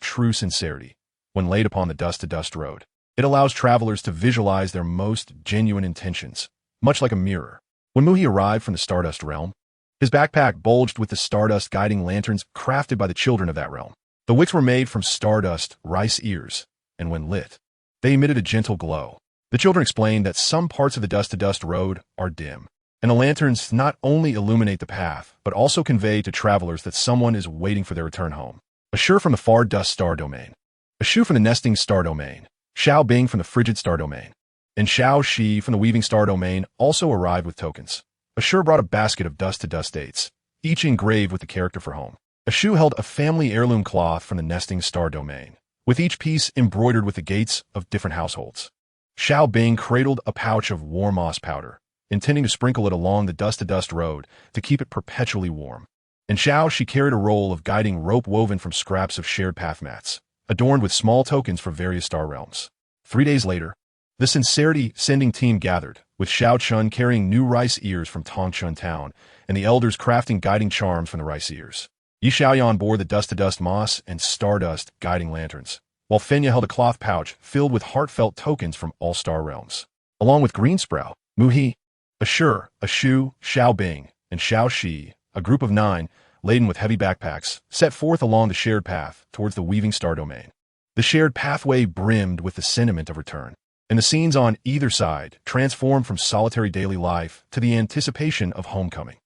true sincerity, when laid upon the dust-to-dust road. It allows travelers to visualize their most genuine intentions, much like a mirror. When Muhi arrived from the Stardust realm, his backpack bulged with the stardust guiding lanterns crafted by the children of that realm. The wicks were made from stardust rice ears, and when lit, they emitted a gentle glow. The children explained that some parts of the dust-to-dust road are dim, and the lanterns not only illuminate the path, but also convey to travelers that someone is waiting for their return home. A Shur from the far dust star domain, a Shu from the nesting star domain, Xiao Bing from the frigid star domain, and Xiao Shi from the weaving star domain also arrived with tokens. A Shur brought a basket of dust-to-dust dates, each engraved with the character for home. A Shu held a family heirloom cloth from the nesting star domain, with each piece embroidered with the gates of different households. Xiao Bing cradled a pouch of warm moss powder, intending to sprinkle it along the dust-to-dust road to keep it perpetually warm. In Xiao, she carried a roll of guiding rope woven from scraps of shared path mats, adorned with small tokens for various star realms. 3 days later, the Sincerity sending team gathered, with Xiao Chun carrying new rice ears from Tongchun Town, and the elders crafting guiding charms from the rice ears. Yi Xiaoyan bore the dust-to-dust moss and stardust guiding lanterns, while Fenya held a cloth pouch filled with heartfelt tokens from all star realms. Along with Greensprout, Muhi, Ashur, Ashu, Xiao Bing, and Xiao Shi, a group of 9, laden with heavy backpacks, set forth along the shared path towards the weaving star domain. The shared pathway brimmed with the sentiment of return, and the scenes on either side transformed from solitary daily life to the anticipation of homecoming.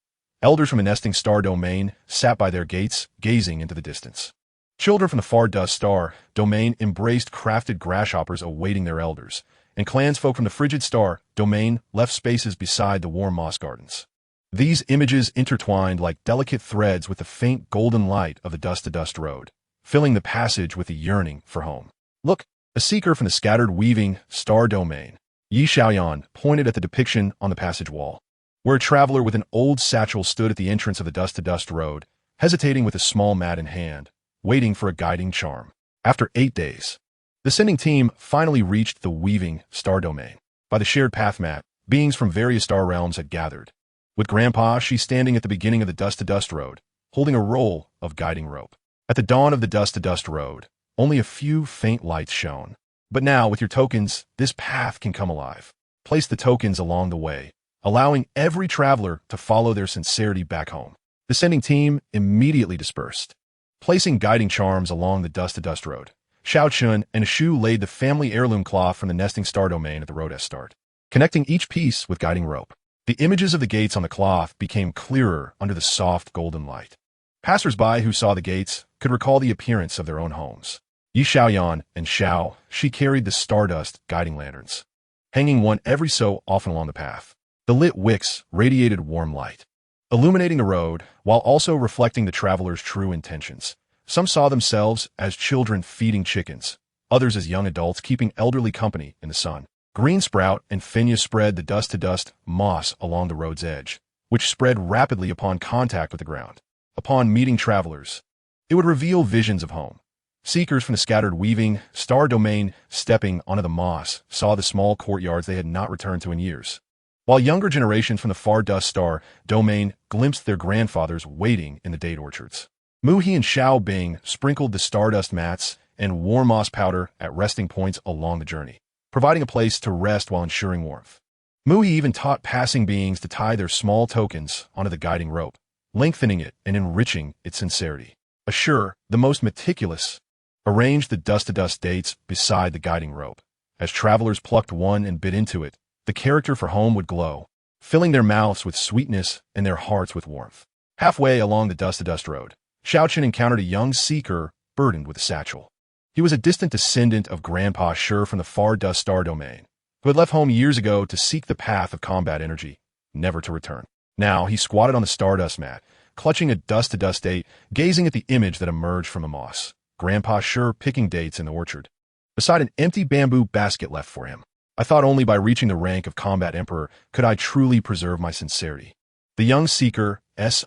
Elders from the nesting star domain sat by their gates, gazing into the distance. Children from the far dust star domain embraced crafted grasshoppers awaiting their elders, and clansfolk from the frigid star domain left spaces beside the warm moss gardens. These images intertwined like delicate threads with the faint golden light of the dust-to-dust road, filling the passage with a yearning for home. Look, a seeker from the scattered weaving star domain, Yi Xiaoyan, pointed at the depiction on the passage wall, where a traveler with an old satchel stood at the entrance of the dust-to-dust road, hesitating with a small mat in hand, waiting for a guiding charm. After 8 days, the sending team finally reached the weaving star domain. By the shared path mat, beings from various star realms had gathered, with Grandpa Shi standing at the beginning of the dust-to-dust road, holding a roll of guiding rope. At the dawn of the dust-to-dust road, only a few faint lights shone. But now, with your tokens, this path can come alive. Place the tokens along the way, allowing every traveler to follow their sincerity back home. The sending team immediately dispersed, placing guiding charms along the dust-to-dust road. Xiao Chun and Shu laid the family heirloom cloth from the nesting star domain at the road start, connecting each piece with guiding rope. The images of the gates on the cloth became clearer under the soft golden light. Passers-by who saw the gates could recall the appearance of their own homes. Yi Xiaoyan and Xiao Shi carried the stardust guiding lanterns, hanging one every so often along the path. The lit wicks radiated warm light, illuminating the road while also reflecting the travelers' true intentions. Some saw themselves as children feeding chickens, others as young adults keeping elderly company in the sun. Greensprout and Fenya spread the dust-to-dust moss along the road's edge, which spread rapidly upon contact with the ground. Upon meeting travelers, it would reveal visions of home. Seekers from the scattered weaving star domain stepping onto the moss saw the small courtyards they had not returned to in years, while younger generations from the far dust star domain glimpsed their grandfathers waiting in the date orchards. Muhi and Xiao Bing sprinkled the stardust mats and warm moss powder at resting points along the journey, providing a place to rest while ensuring warmth. Muhi even taught passing beings to tie their small tokens onto the guiding rope, lengthening it and enriching its sincerity. Ashur, the most meticulous, arranged the dust-to-dust dates beside the guiding rope. As travelers plucked one and bit into it, the character for home would glow, filling their mouths with sweetness and their hearts with warmth. Halfway along the dust-to-dust road, Xiaochen encountered a young seeker burdened with a satchel. He was a distant descendant of Grandpa Shur from the far dust star domain, who had left home years ago to seek the path of combat energy, never to return. Now he squatted on the stardust mat, clutching a dust-to-dust date, gazing at the image that emerged from the moss. Grandpa Shur picking dates in the orchard, beside an empty bamboo basket left for him. I thought only by reaching the rank of combat emperor could I truly preserve my sincerity. The young seeker's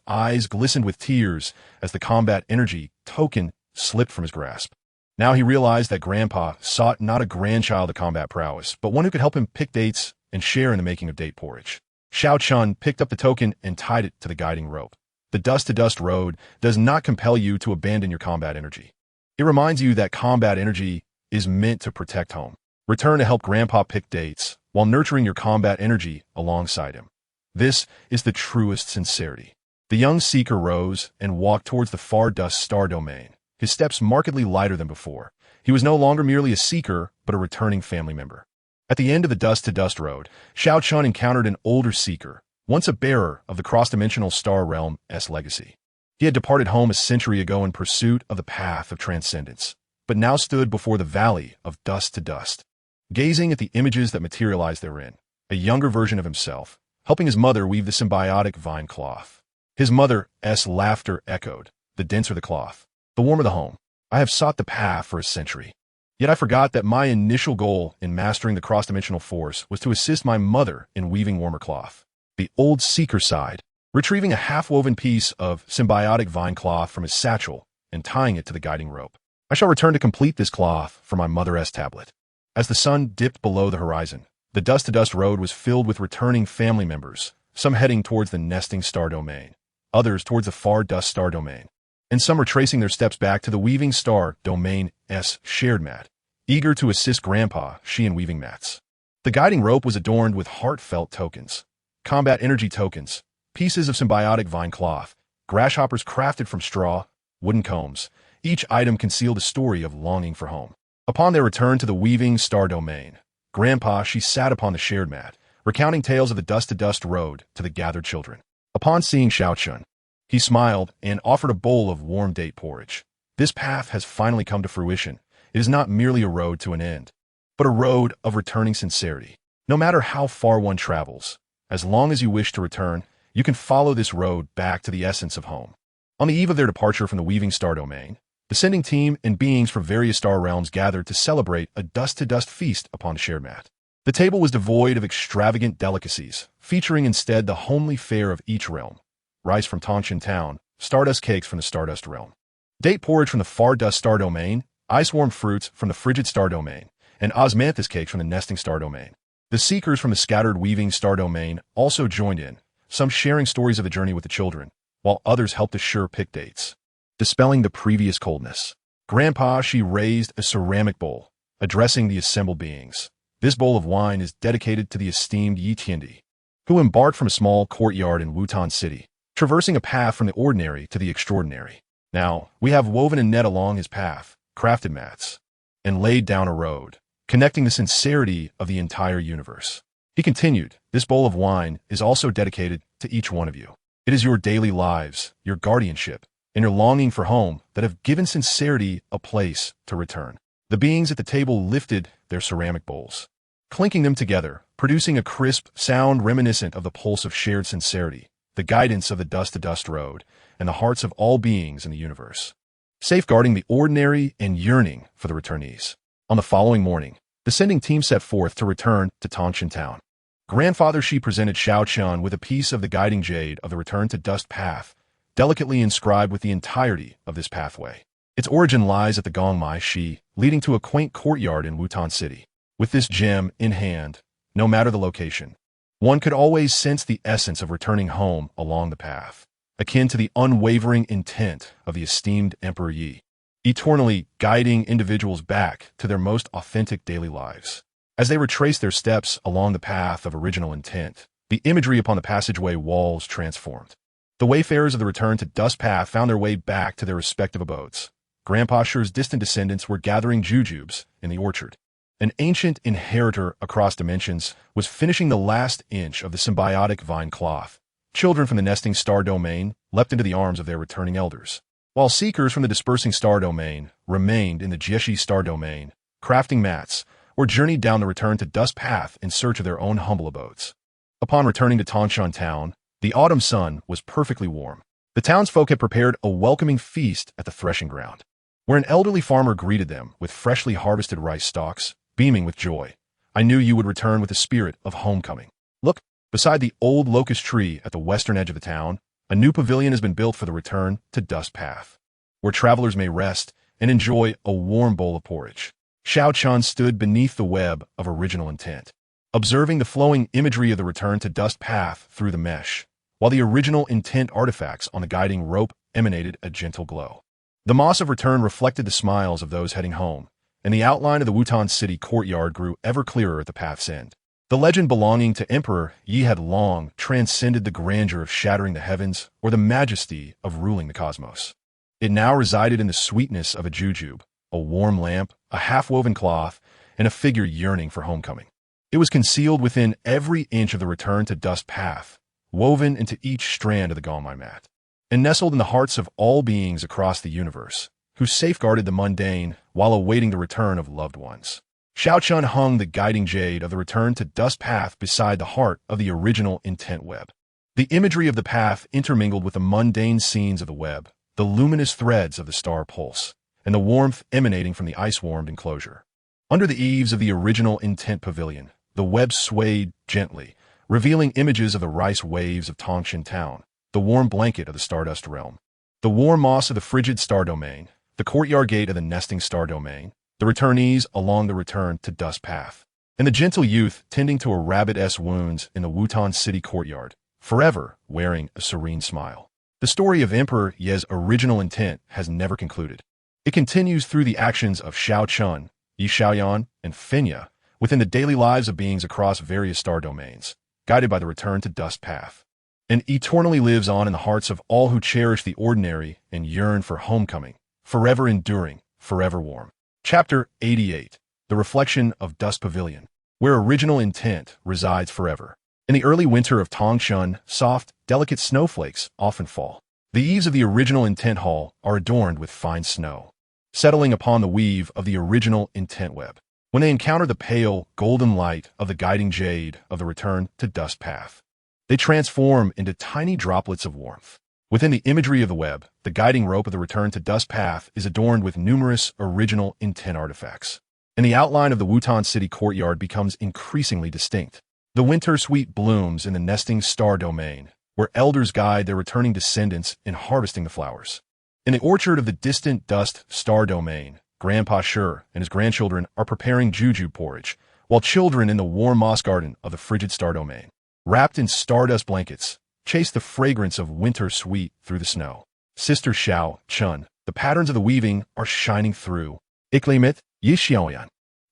eyes glistened with tears as the combat energy token slipped from his grasp. Now he realized that Grandpa sought not a grandchild of combat prowess, but one who could help him pick dates and share in the making of date porridge. Xiao Chun picked up the token and tied it to the guiding rope. The dust-to-dust road does not compel you to abandon your combat energy. It reminds you that combat energy is meant to protect home. Return to help Grandpa pick dates while nurturing your combat energy alongside him. This is the truest sincerity. The young seeker rose and walked towards the far dust star domain, his steps markedly lighter than before. He was no longer merely a seeker, but a returning family member. At the end of the dust-to-dust road, Xiao Chun encountered an older seeker, once a bearer of the cross-dimensional star realm's legacy. He had departed home a century ago in pursuit of the path of transcendence, but now stood before the valley of dust to dust, gazing at the images that materialized therein, a younger version of himself, helping his mother weave the symbiotic vine cloth. His mother's laughter echoed. The denser the cloth, the warmer the home. I have sought the path for a century. Yet I forgot that my initial goal in mastering the cross-dimensional force was to assist my mother in weaving warmer cloth. The old seeker sighed, retrieving a half-woven piece of symbiotic vine cloth from his satchel and tying it to the guiding rope. I shall return to complete this cloth for my mother's tablet. As the sun dipped below the horizon, the dust-to-dust road was filled with returning family members, some heading towards the nesting star domain, others towards the far dust star domain, and some retracing their steps back to the weaving star domain's shared mat, eager to assist Grandpa in weaving mats. The guiding rope was adorned with heartfelt tokens, combat energy tokens, pieces of symbiotic vine cloth, grasshoppers crafted from straw, wooden combs. Each item concealed a story of longing for home. Upon their return to the weaving star domain, Grandpa sat upon the shared mat, recounting tales of the dust-to-dust road to the gathered children. Upon seeing Xiao Chun, he smiled and offered a bowl of warm date porridge. This path has finally come to fruition. It is not merely a road to an end, but a road of returning sincerity. No matter how far one travels, as long as you wish to return, you can follow this road back to the essence of home. On the eve of their departure from the weaving star domain, the sending team and beings from various star realms gathered to celebrate a dust-to-dust feast upon the shared mat. The table was devoid of extravagant delicacies, featuring instead the homely fare of each realm: rice from Tangshan Town, stardust cakes from the Stardust realm, date porridge from the far dust star domain, ice-warmed fruits from the frigid star domain, and osmanthus cakes from the nesting star domain. The seekers from the scattered weaving star domain also joined in, some sharing stories of the journey with the children, while others helped assure pick dates. Dispelling the previous coldness, Grandpa raised a ceramic bowl, addressing the assembled beings. This bowl of wine is dedicated to the esteemed Yi Tiandi, who embarked from a small courtyard in Wutan City, traversing a path from the ordinary to the extraordinary. Now, we have woven a net along his path, crafted mats, and laid down a road, connecting the sincerity of the entire universe. He continued, this bowl of wine is also dedicated to each one of you. It is your daily lives, your guardianship, and your longing for home that have given sincerity a place to return. The beings at the table lifted their ceramic bowls, clinking them together, producing a crisp sound reminiscent of the pulse of shared sincerity, the guidance of the dust-to-dust road, and the hearts of all beings in the universe, safeguarding the ordinary and yearning for the returnees. On the following morning, the sending team set forth to return to Tangshan Town. Grandfather presented Xiao Chun with a piece of the guiding jade of the return to dust path, delicately inscribed with the entirety of this pathway. Its origin lies at the Gongmai Shi, leading to a quaint courtyard in Wutan City. With this gem in hand, no matter the location, one could always sense the essence of returning home along the path, akin to the unwavering intent of the esteemed Emperor Yi, eternally guiding individuals back to their most authentic daily lives. As they retraced their steps along the path of original intent, the imagery upon the passageway walls transformed. The wayfarers of the return to dust path found their way back to their respective abodes. Grandpa distant descendants were gathering jujubes in the orchard. An ancient inheritor across dimensions was finishing the last inch of the symbiotic vine cloth. Children from the nesting star domain leapt into the arms of their returning elders, while seekers from the dispersing star domain remained in the Jieshi star domain, crafting mats, or journeyed down the return to dust path in search of their own humble abodes. Upon returning to Tangshan Town, the autumn sun was perfectly warm. The townsfolk had prepared a welcoming feast at the threshing ground, where an elderly farmer greeted them with freshly harvested rice stalks. Beaming with joy, I knew you would return with the spirit of homecoming. Look, beside the old locust tree at the western edge of the town, a new pavilion has been built for the return to dust path, where travelers may rest and enjoy a warm bowl of porridge. Xiao Chun stood beneath the web of original intent, observing the flowing imagery of the return to dust path through the mesh, while the original intent artifacts on the guiding rope emanated a gentle glow. The moss of return reflected the smiles of those heading home, and the outline of the Wutan city courtyard grew ever clearer at the path's end. The legend belonging to Emperor Yi had long transcended the grandeur of shattering the heavens or the majesty of ruling the cosmos. It now resided in the sweetness of a jujube, a warm lamp, a half-woven cloth, and a figure yearning for homecoming. It was concealed within every inch of the return to dust path, woven into each strand of the Gongmai mat, and nestled in the hearts of all beings across the universe, who safeguarded the mundane while awaiting the return of loved ones. Xiaochun hung the guiding jade of the return to dust path beside the heart of the original intent web. The imagery of the path intermingled with the mundane scenes of the web, the luminous threads of the star pulse, and the warmth emanating from the ice-warmed enclosure. Under the eaves of the original intent pavilion, the web swayed gently, revealing images of the rice waves of Tongshan Town, the warm blanket of the Stardust Realm, the warm moss of the frigid star domain, the courtyard gate of the nesting star domain, the returnees along the return to dust path, and the gentle youth tending to a rabbit-esque wounds in the Wutan city courtyard, forever wearing a serene smile. The story of Emperor Ye's original intent has never concluded. It continues through the actions of Xiaochun, Yi Xiaoyan, and Fenya within the daily lives of beings across various star domains, guided by the return to dust path, and eternally lives on in the hearts of all who cherish the ordinary and yearn for homecoming, forever enduring, forever warm. Chapter 88. The Reflection of Dust Pavilion, where original intent resides forever. In the early winter of Tongshan, soft, delicate snowflakes often fall. The eaves of the original intent hall are adorned with fine snow, settling upon the weave of the original intent web. When they encounter the pale, golden light of the guiding jade of the return to dust path, they transform into tiny droplets of warmth. Within the imagery of the web, the guiding rope of the return to dust path is adorned with numerous original intent artifacts, and the outline of the Wutan city courtyard becomes increasingly distinct. The winter sweet blooms in the nesting star domain, where elders guide their returning descendants in harvesting the flowers. In the orchard of the distant dust star domain, Grandpa Sure and his grandchildren are preparing juju porridge, while children in the warm moss garden of the frigid star domain, wrapped in stardust blankets, chase the fragrance of winter sweet through the snow. Sister Xiao Chun, the patterns of the weaving are shining through. Iklimit Yi Xiaoyan,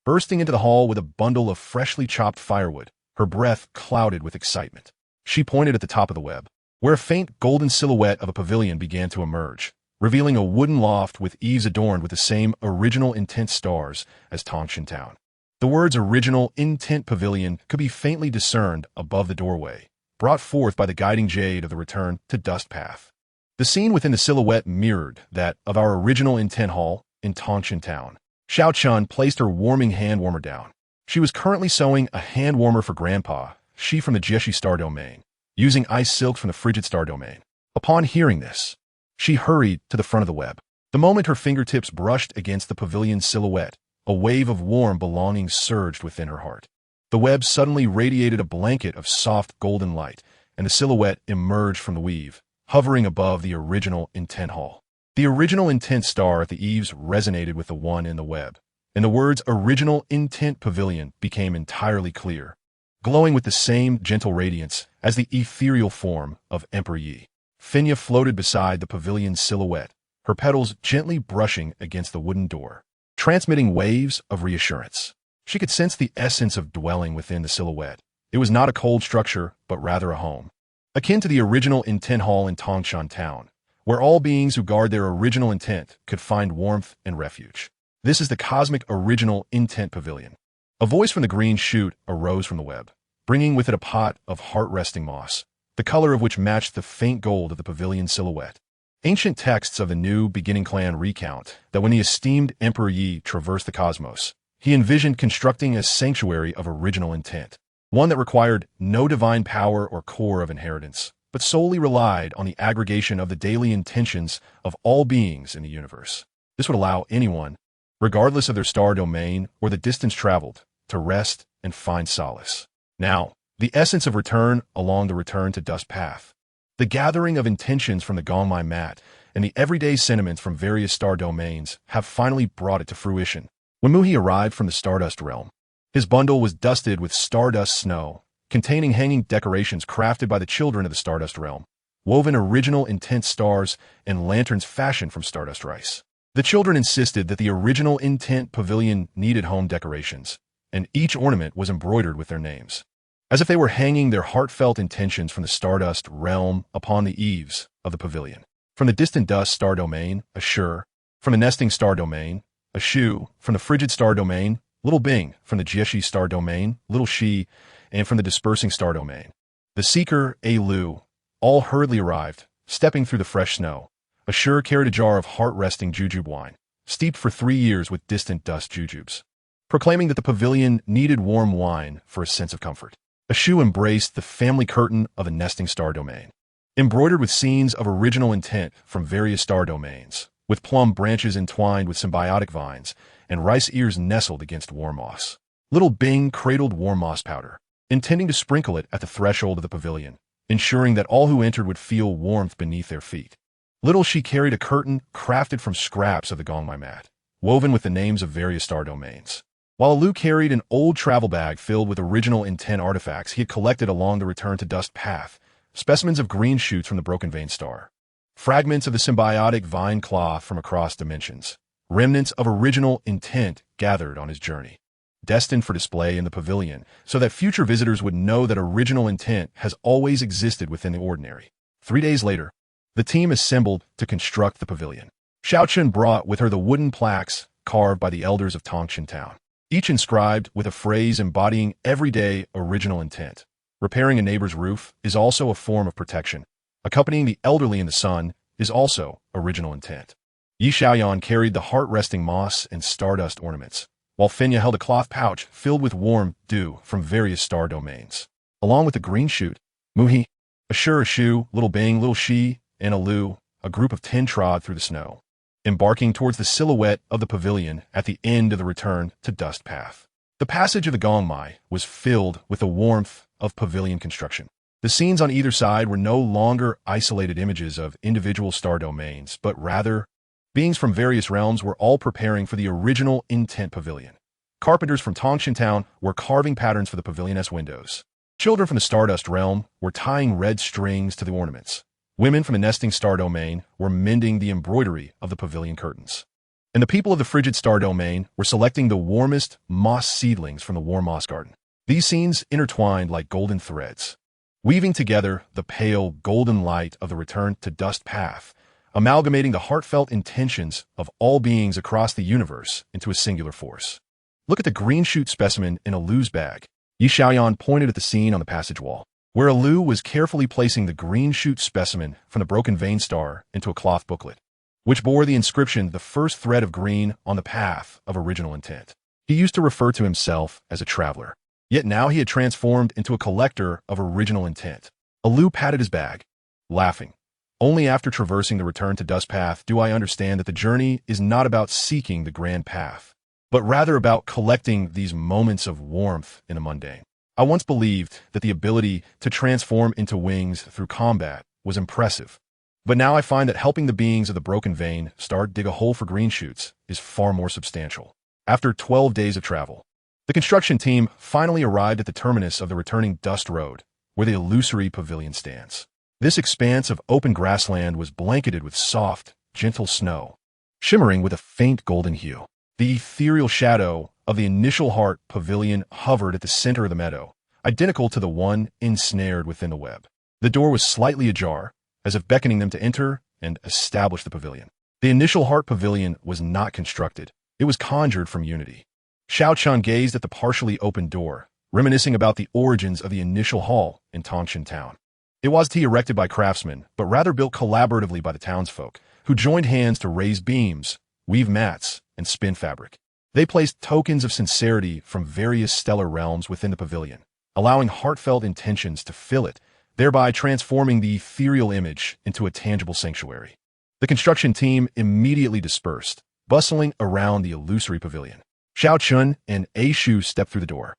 bursting into the hall with a bundle of freshly chopped firewood, her breath clouded with excitement. She pointed at the top of the web, where a faint golden silhouette of a pavilion began to emerge, revealing a wooden loft with eaves adorned with the same original intent stars as Tongshan Town. The words original intent pavilion could be faintly discerned above the doorway, brought forth by the guiding jade of the return to dust path. The scene within the silhouette mirrored that of our original intent hall in Tongshan Town. Xiaochun placed her warming hand warmer down. She was currently sewing a hand warmer for Grandpa, she from the Jieshi star domain, using ice silks from the frigid star domain. Upon hearing this, she hurried to the front of the web. The moment her fingertips brushed against the pavilion's silhouette, a wave of warm belonging surged within her heart. The web suddenly radiated a blanket of soft golden light, and the silhouette emerged from the weave, hovering above the original intent hall. The original intent star at the eaves resonated with the one in the web, and the words original intent pavilion became entirely clear, glowing with the same gentle radiance as the ethereal form of Emperor Yi. Fenya floated beside the pavilion's silhouette, her petals gently brushing against the wooden door, transmitting waves of reassurance. She could sense the essence of dwelling within the silhouette. It was not a cold structure, but rather a home, akin to the original intent hall in Tongshan Town, where all beings who guard their original intent could find warmth and refuge. This is the cosmic original intent pavilion. A voice from the green chute arose from the web, bringing with it a pot of heart-resting moss, the color of which matched the faint gold of the pavilion silhouette. Ancient texts of the New Beginning clan recount that when the esteemed Emperor Yi traversed the cosmos, he envisioned constructing a sanctuary of original intent, one that required no divine power or core of inheritance, but solely relied on the aggregation of the daily intentions of all beings in the universe. This would allow anyone, regardless of their star domain or the distance traveled, to rest and find solace. Now, the essence of return along the return to dust path, the gathering of intentions from the Gongmai mat, and the everyday sentiments from various star domains have finally brought it to fruition. When Muhi arrived from the Stardust Realm, his bundle was dusted with stardust snow, containing hanging decorations crafted by the children of the Stardust Realm, woven original intent stars and lanterns fashioned from stardust rice. The children insisted that the original intent pavilion needed home decorations, and each ornament was embroidered with their names, as if they were hanging their heartfelt intentions from the Stardust realm upon the eaves of the pavilion. From the distant dust star domain, a Shur; from the nesting star domain, a Shu; from the frigid star domain, little Bing; from the Jieshi star domain, little Shi; and from the dispersing star domain, the seeker, a Lu. All hurriedly arrived, stepping through the fresh snow. A Shur carried a jar of heart-resting jujube wine, steeped for 3 years with distant dust jujubes, proclaiming that the pavilion needed warm wine for a sense of comfort. A Shu embraced the family curtain of a nesting star domain, embroidered with scenes of original intent from various star domains, with plum branches entwined with symbiotic vines and rice ears nestled against warm moss. Little Bing cradled warm moss powder, intending to sprinkle it at the threshold of the pavilion, ensuring that all who entered would feel warmth beneath their feet. Little She carried a curtain crafted from scraps of the gongmai mat, woven with the names of various star domains, while Lu carried an old travel bag filled with original intent artifacts he had collected along the return to dust path, specimens of green shoots from the broken vein star, fragments of the symbiotic vine cloth from across dimensions, remnants of original intent gathered on his journey, destined for display in the pavilion so that future visitors would know that original intent has always existed within the ordinary. 3 days later, the team assembled to construct the pavilion. Xiaochun brought with her the wooden plaques carved by the elders of Tongshan Town, each inscribed with a phrase embodying everyday original intent. Repairing a neighbor's roof is also a form of protection. Accompanying the elderly in the sun is also original intent. Yi Xiaoyan carried the heart-resting moss and stardust ornaments, while Fenya held a cloth pouch filled with warm dew from various star domains. Along with the green shoot, Muhi, a Shur, a Shu, little Bing, little Shi, and a Lu, a group of 10 trod through the snow, embarking towards the silhouette of the pavilion at the end of the return to dust path. The passage of the gongmai was filled with the warmth of pavilion construction. The scenes on either side were no longer isolated images of individual star domains, but rather, beings from various realms were all preparing for the original intent pavilion. Carpenters from Tongshan Town were carving patterns for the pavilion's windows. Children from the Stardust realm were tying red strings to the ornaments. Women from the nesting star domain were mending the embroidery of the pavilion curtains. And the people of the frigid star domain were selecting the warmest moss seedlings from the warm moss garden. These scenes intertwined like golden threads, weaving together the pale golden light of the return to dust path, amalgamating the heartfelt intentions of all beings across the universe into a singular force. Look at the green shoot specimen in a Lu's bag. Yi Xiaoyan pointed at the scene on the passage wall, where a Lu was carefully placing the green shoot specimen from the broken vein star into a cloth booklet, which bore the inscription, "The first thread of green on the path of original intent." He used to refer to himself as a traveler, yet now he had transformed into a collector of original intent. A Lu patted his bag, laughing. Only after traversing the return to dust path do I understand that the journey is not about seeking the grand path, but rather about collecting these moments of warmth in the mundane. I once believed that the ability to transform into wings through combat was impressive, but now I find that helping the beings of the broken vein star dig a hole for green shoots is far more substantial. After 12 days of travel, the construction team finally arrived at the terminus of the returning dust road, where the illusory pavilion stands. This expanse of open grassland was blanketed with soft, gentle snow, shimmering with a faint golden hue. The ethereal shadow of the initial heart pavilion hovered at the center of the meadow, identical to the one ensnared within the web. The door was slightly ajar, as if beckoning them to enter and establish the pavilion. The initial heart pavilion was not constructed. It was conjured from unity. Xiaochun gazed at the partially opened door, reminiscing about the origins of the initial hall in Tongshan Town. It wasn't erected by craftsmen, but rather built collaboratively by the townsfolk, who joined hands to raise beams, weave mats, and spin fabric. They placed tokens of sincerity from various stellar realms within the pavilion, allowing heartfelt intentions to fill it, thereby transforming the ethereal image into a tangible sanctuary. The construction team immediately dispersed, bustling around the illusory pavilion. Xiaochun and A Shu stepped through the door,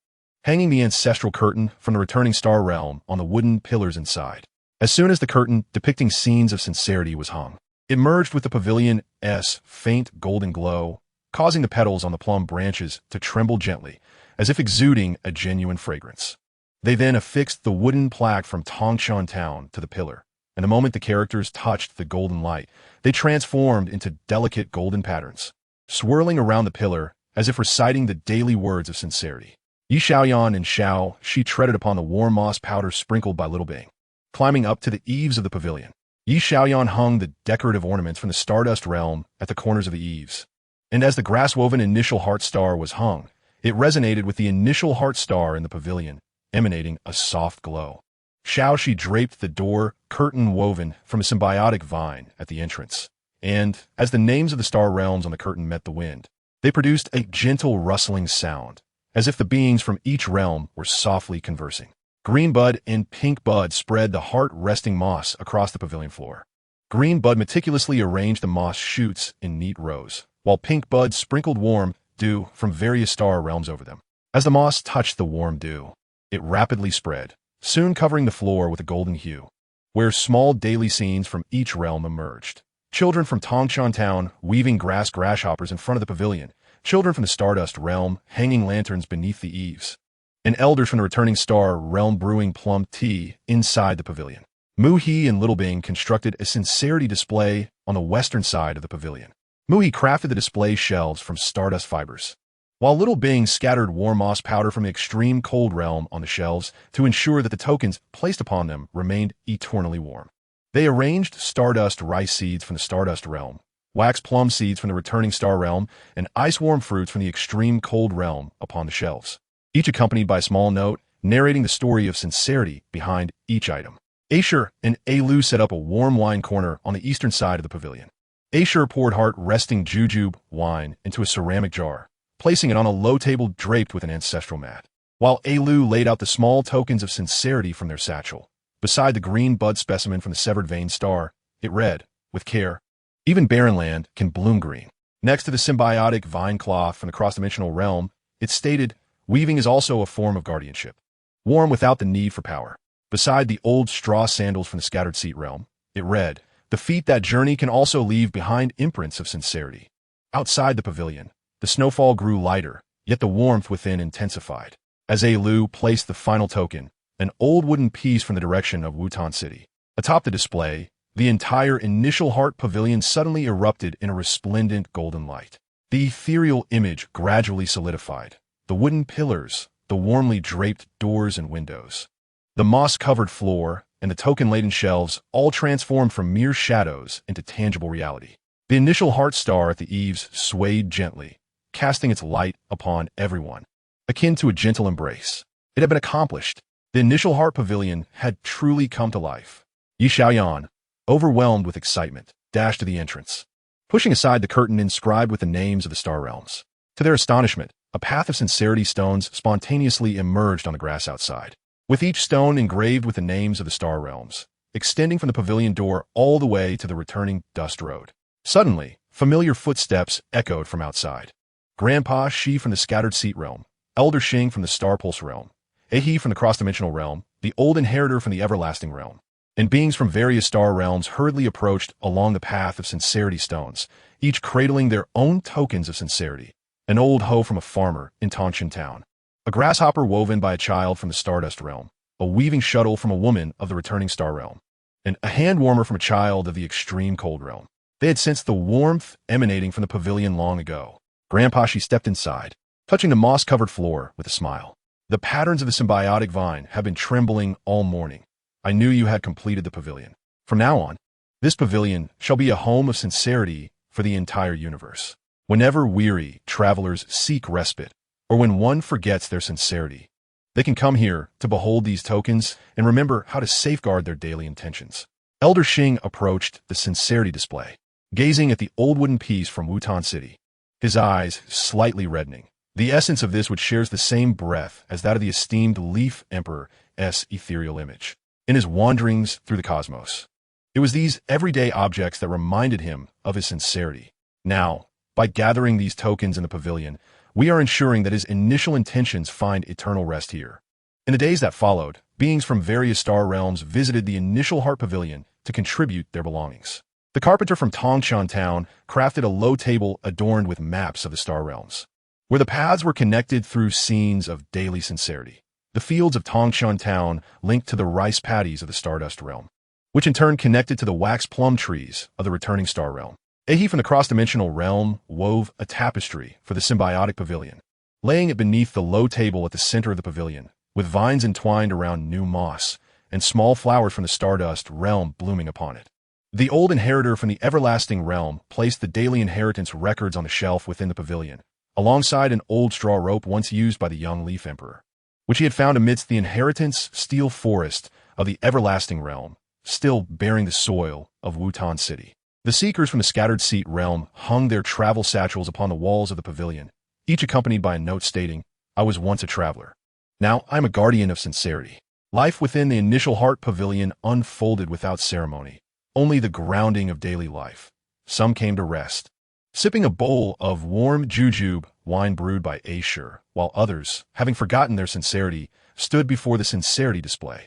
hanging the ancestral curtain from the returning star realm on the wooden pillars inside. As soon as the curtain depicting scenes of sincerity was hung, it merged with the pavilion's faint golden glow, causing the petals on the plum branches to tremble gently, as if exuding a genuine fragrance. They then affixed the wooden plaque from Tongshan Town to the pillar, and the moment the characters touched the golden light, they transformed into delicate golden patterns, swirling around the pillar as if reciting the daily words of sincerity. Yi Xiaoyan and Xiao Shi treaded upon the warm moss powder sprinkled by Little Bing. Climbing up to the eaves of the pavilion, Yi Xiaoyan hung the decorative ornaments from the Stardust Realm at the corners of the eaves. And as the grass-woven initial heart star was hung, it resonated with the initial heart star in the pavilion, emanating a soft glow. Xiao Shi draped the door curtain woven from a symbiotic vine at the entrance, and as the names of the star realms on the curtain met the wind, they produced a gentle rustling sound, as if the beings from each realm were softly conversing. Green bud and pink bud spread the heart-resting moss across the pavilion floor. Green bud meticulously arranged the moss shoots in neat rows, while pink bud sprinkled warm dew from various star realms over them. As the moss touched the warm dew, it rapidly spread, soon covering the floor with a golden hue, where small daily scenes from each realm emerged. Children from Tongshan Town weaving grasshoppers in front of the pavilion, children from the Stardust Realm hanging lanterns beneath the eaves, and elders from the returning star realm brewing plum tea inside the pavilion. Mu He and Little Bing constructed a sincerity display on the western side of the pavilion. Mu He crafted the display shelves from stardust fibers, while Little Bing scattered warm moss powder from the extreme cold realm on the shelves to ensure that the tokens placed upon them remained eternally warm. They arranged stardust rice seeds from the Stardust Realm, wax plum seeds from the returning star realm, and ice-warm fruits from the extreme cold realm upon the shelves, each accompanied by a small note narrating the story of sincerity behind each item. Asher and Alu set up a warm wine corner on the eastern side of the pavilion. Asher poured heart-resting jujube wine into a ceramic jar, placing it on a low table draped with an ancestral mat, while Alu laid out the small tokens of sincerity from their satchel. Beside the green bud specimen from the severed vein star, it read, with care, "Even barren land can bloom green." Next to the symbiotic vine cloth from the cross-dimensional realm, it stated, "Weaving is also a form of guardianship, warm without the need for power." Beside the old straw sandals from the scattered seat realm, it read, "The feet that journey can also leave behind imprints of sincerity." Outside the pavilion, the snowfall grew lighter, yet the warmth within intensified. As Alu placed the final token, an old wooden piece from the direction of Wutan City, atop the display, the entire initial heart pavilion suddenly erupted in a resplendent golden light. The ethereal image gradually solidified. The wooden pillars, the warmly draped doors and windows, the moss-covered floor, and the token-laden shelves all transformed from mere shadows into tangible reality. The initial heart star at the eaves swayed gently, casting its light upon everyone, akin to a gentle embrace. It had been accomplished. The initial heart pavilion had truly come to life. Yi Xiaoyan, overwhelmed with excitement, dashed to the entrance, pushing aside the curtain inscribed with the names of the star realms. To their astonishment, a path of sincerity stones spontaneously emerged on the grass outside, with each stone engraved with the names of the star realms, extending from the pavilion door all the way to the returning dust road. Suddenly, familiar footsteps echoed from outside. Grandpa Shi from the scattered seat realm, Elder Xing from the star pulse realm, Ehi from the cross-dimensional realm, the old inheritor from the everlasting realm, and beings from various star realms hurriedly approached along the path of sincerity stones, each cradling their own tokens of sincerity. An old hoe from a farmer in Tongshan Town, a grasshopper woven by a child from the Stardust Realm, a weaving shuttle from a woman of the returning star realm, and a hand warmer from a child of the extreme cold realm. They had sensed the warmth emanating from the pavilion long ago. Grandpa Shi stepped inside, touching the moss-covered floor with a smile. "The patterns of the symbiotic vine have been trembling all morning. I knew you had completed the pavilion. From now on, this pavilion shall be a home of sincerity for the entire universe. Whenever weary travelers seek respite, or when one forgets their sincerity, they can come here to behold these tokens and remember how to safeguard their daily intentions." Elder Xing approached the sincerity display, gazing at the old wooden piece from Wutan City, his eyes slightly reddening. The essence of this which shares the same breath as that of the esteemed Leaf Emperor's ethereal image. In his wanderings through the cosmos, it was these everyday objects that reminded him of his sincerity. Now, by gathering these tokens in the pavilion, we are ensuring that his initial intentions find eternal rest here. In the days that followed, beings from various star realms visited the initial heart pavilion to contribute their belongings. The carpenter from Tongshan Town crafted a low table adorned with maps of the star realms, where the paths were connected through scenes of daily sincerity. The fields of Tongshan Town linked to the rice paddies of the Stardust Realm, which in turn connected to the wax plum trees of the returning star realm. Ahi from the cross-dimensional realm wove a tapestry for the symbiotic pavilion, laying it beneath the low table at the center of the pavilion, with vines entwined around new moss and small flowers from the stardust realm blooming upon it. The old inheritor from the everlasting realm placed the daily inheritance records on the shelf within the pavilion, alongside an old straw rope once used by the young Leaf Emperor, which he had found amidst the inheritance steel forest of the everlasting realm, still bearing the soil of Wutan City. The seekers from the scattered seat realm hung their travel satchels upon the walls of the pavilion, each accompanied by a note stating, "I was once a traveler. Now I'm a guardian of sincerity." Life within the initial heart pavilion unfolded without ceremony, only the grounding of daily life. Some came to rest, sipping a bowl of warm jujube wine brewed by elixirs, while others, having forgotten their sincerity, stood before the sincerity display,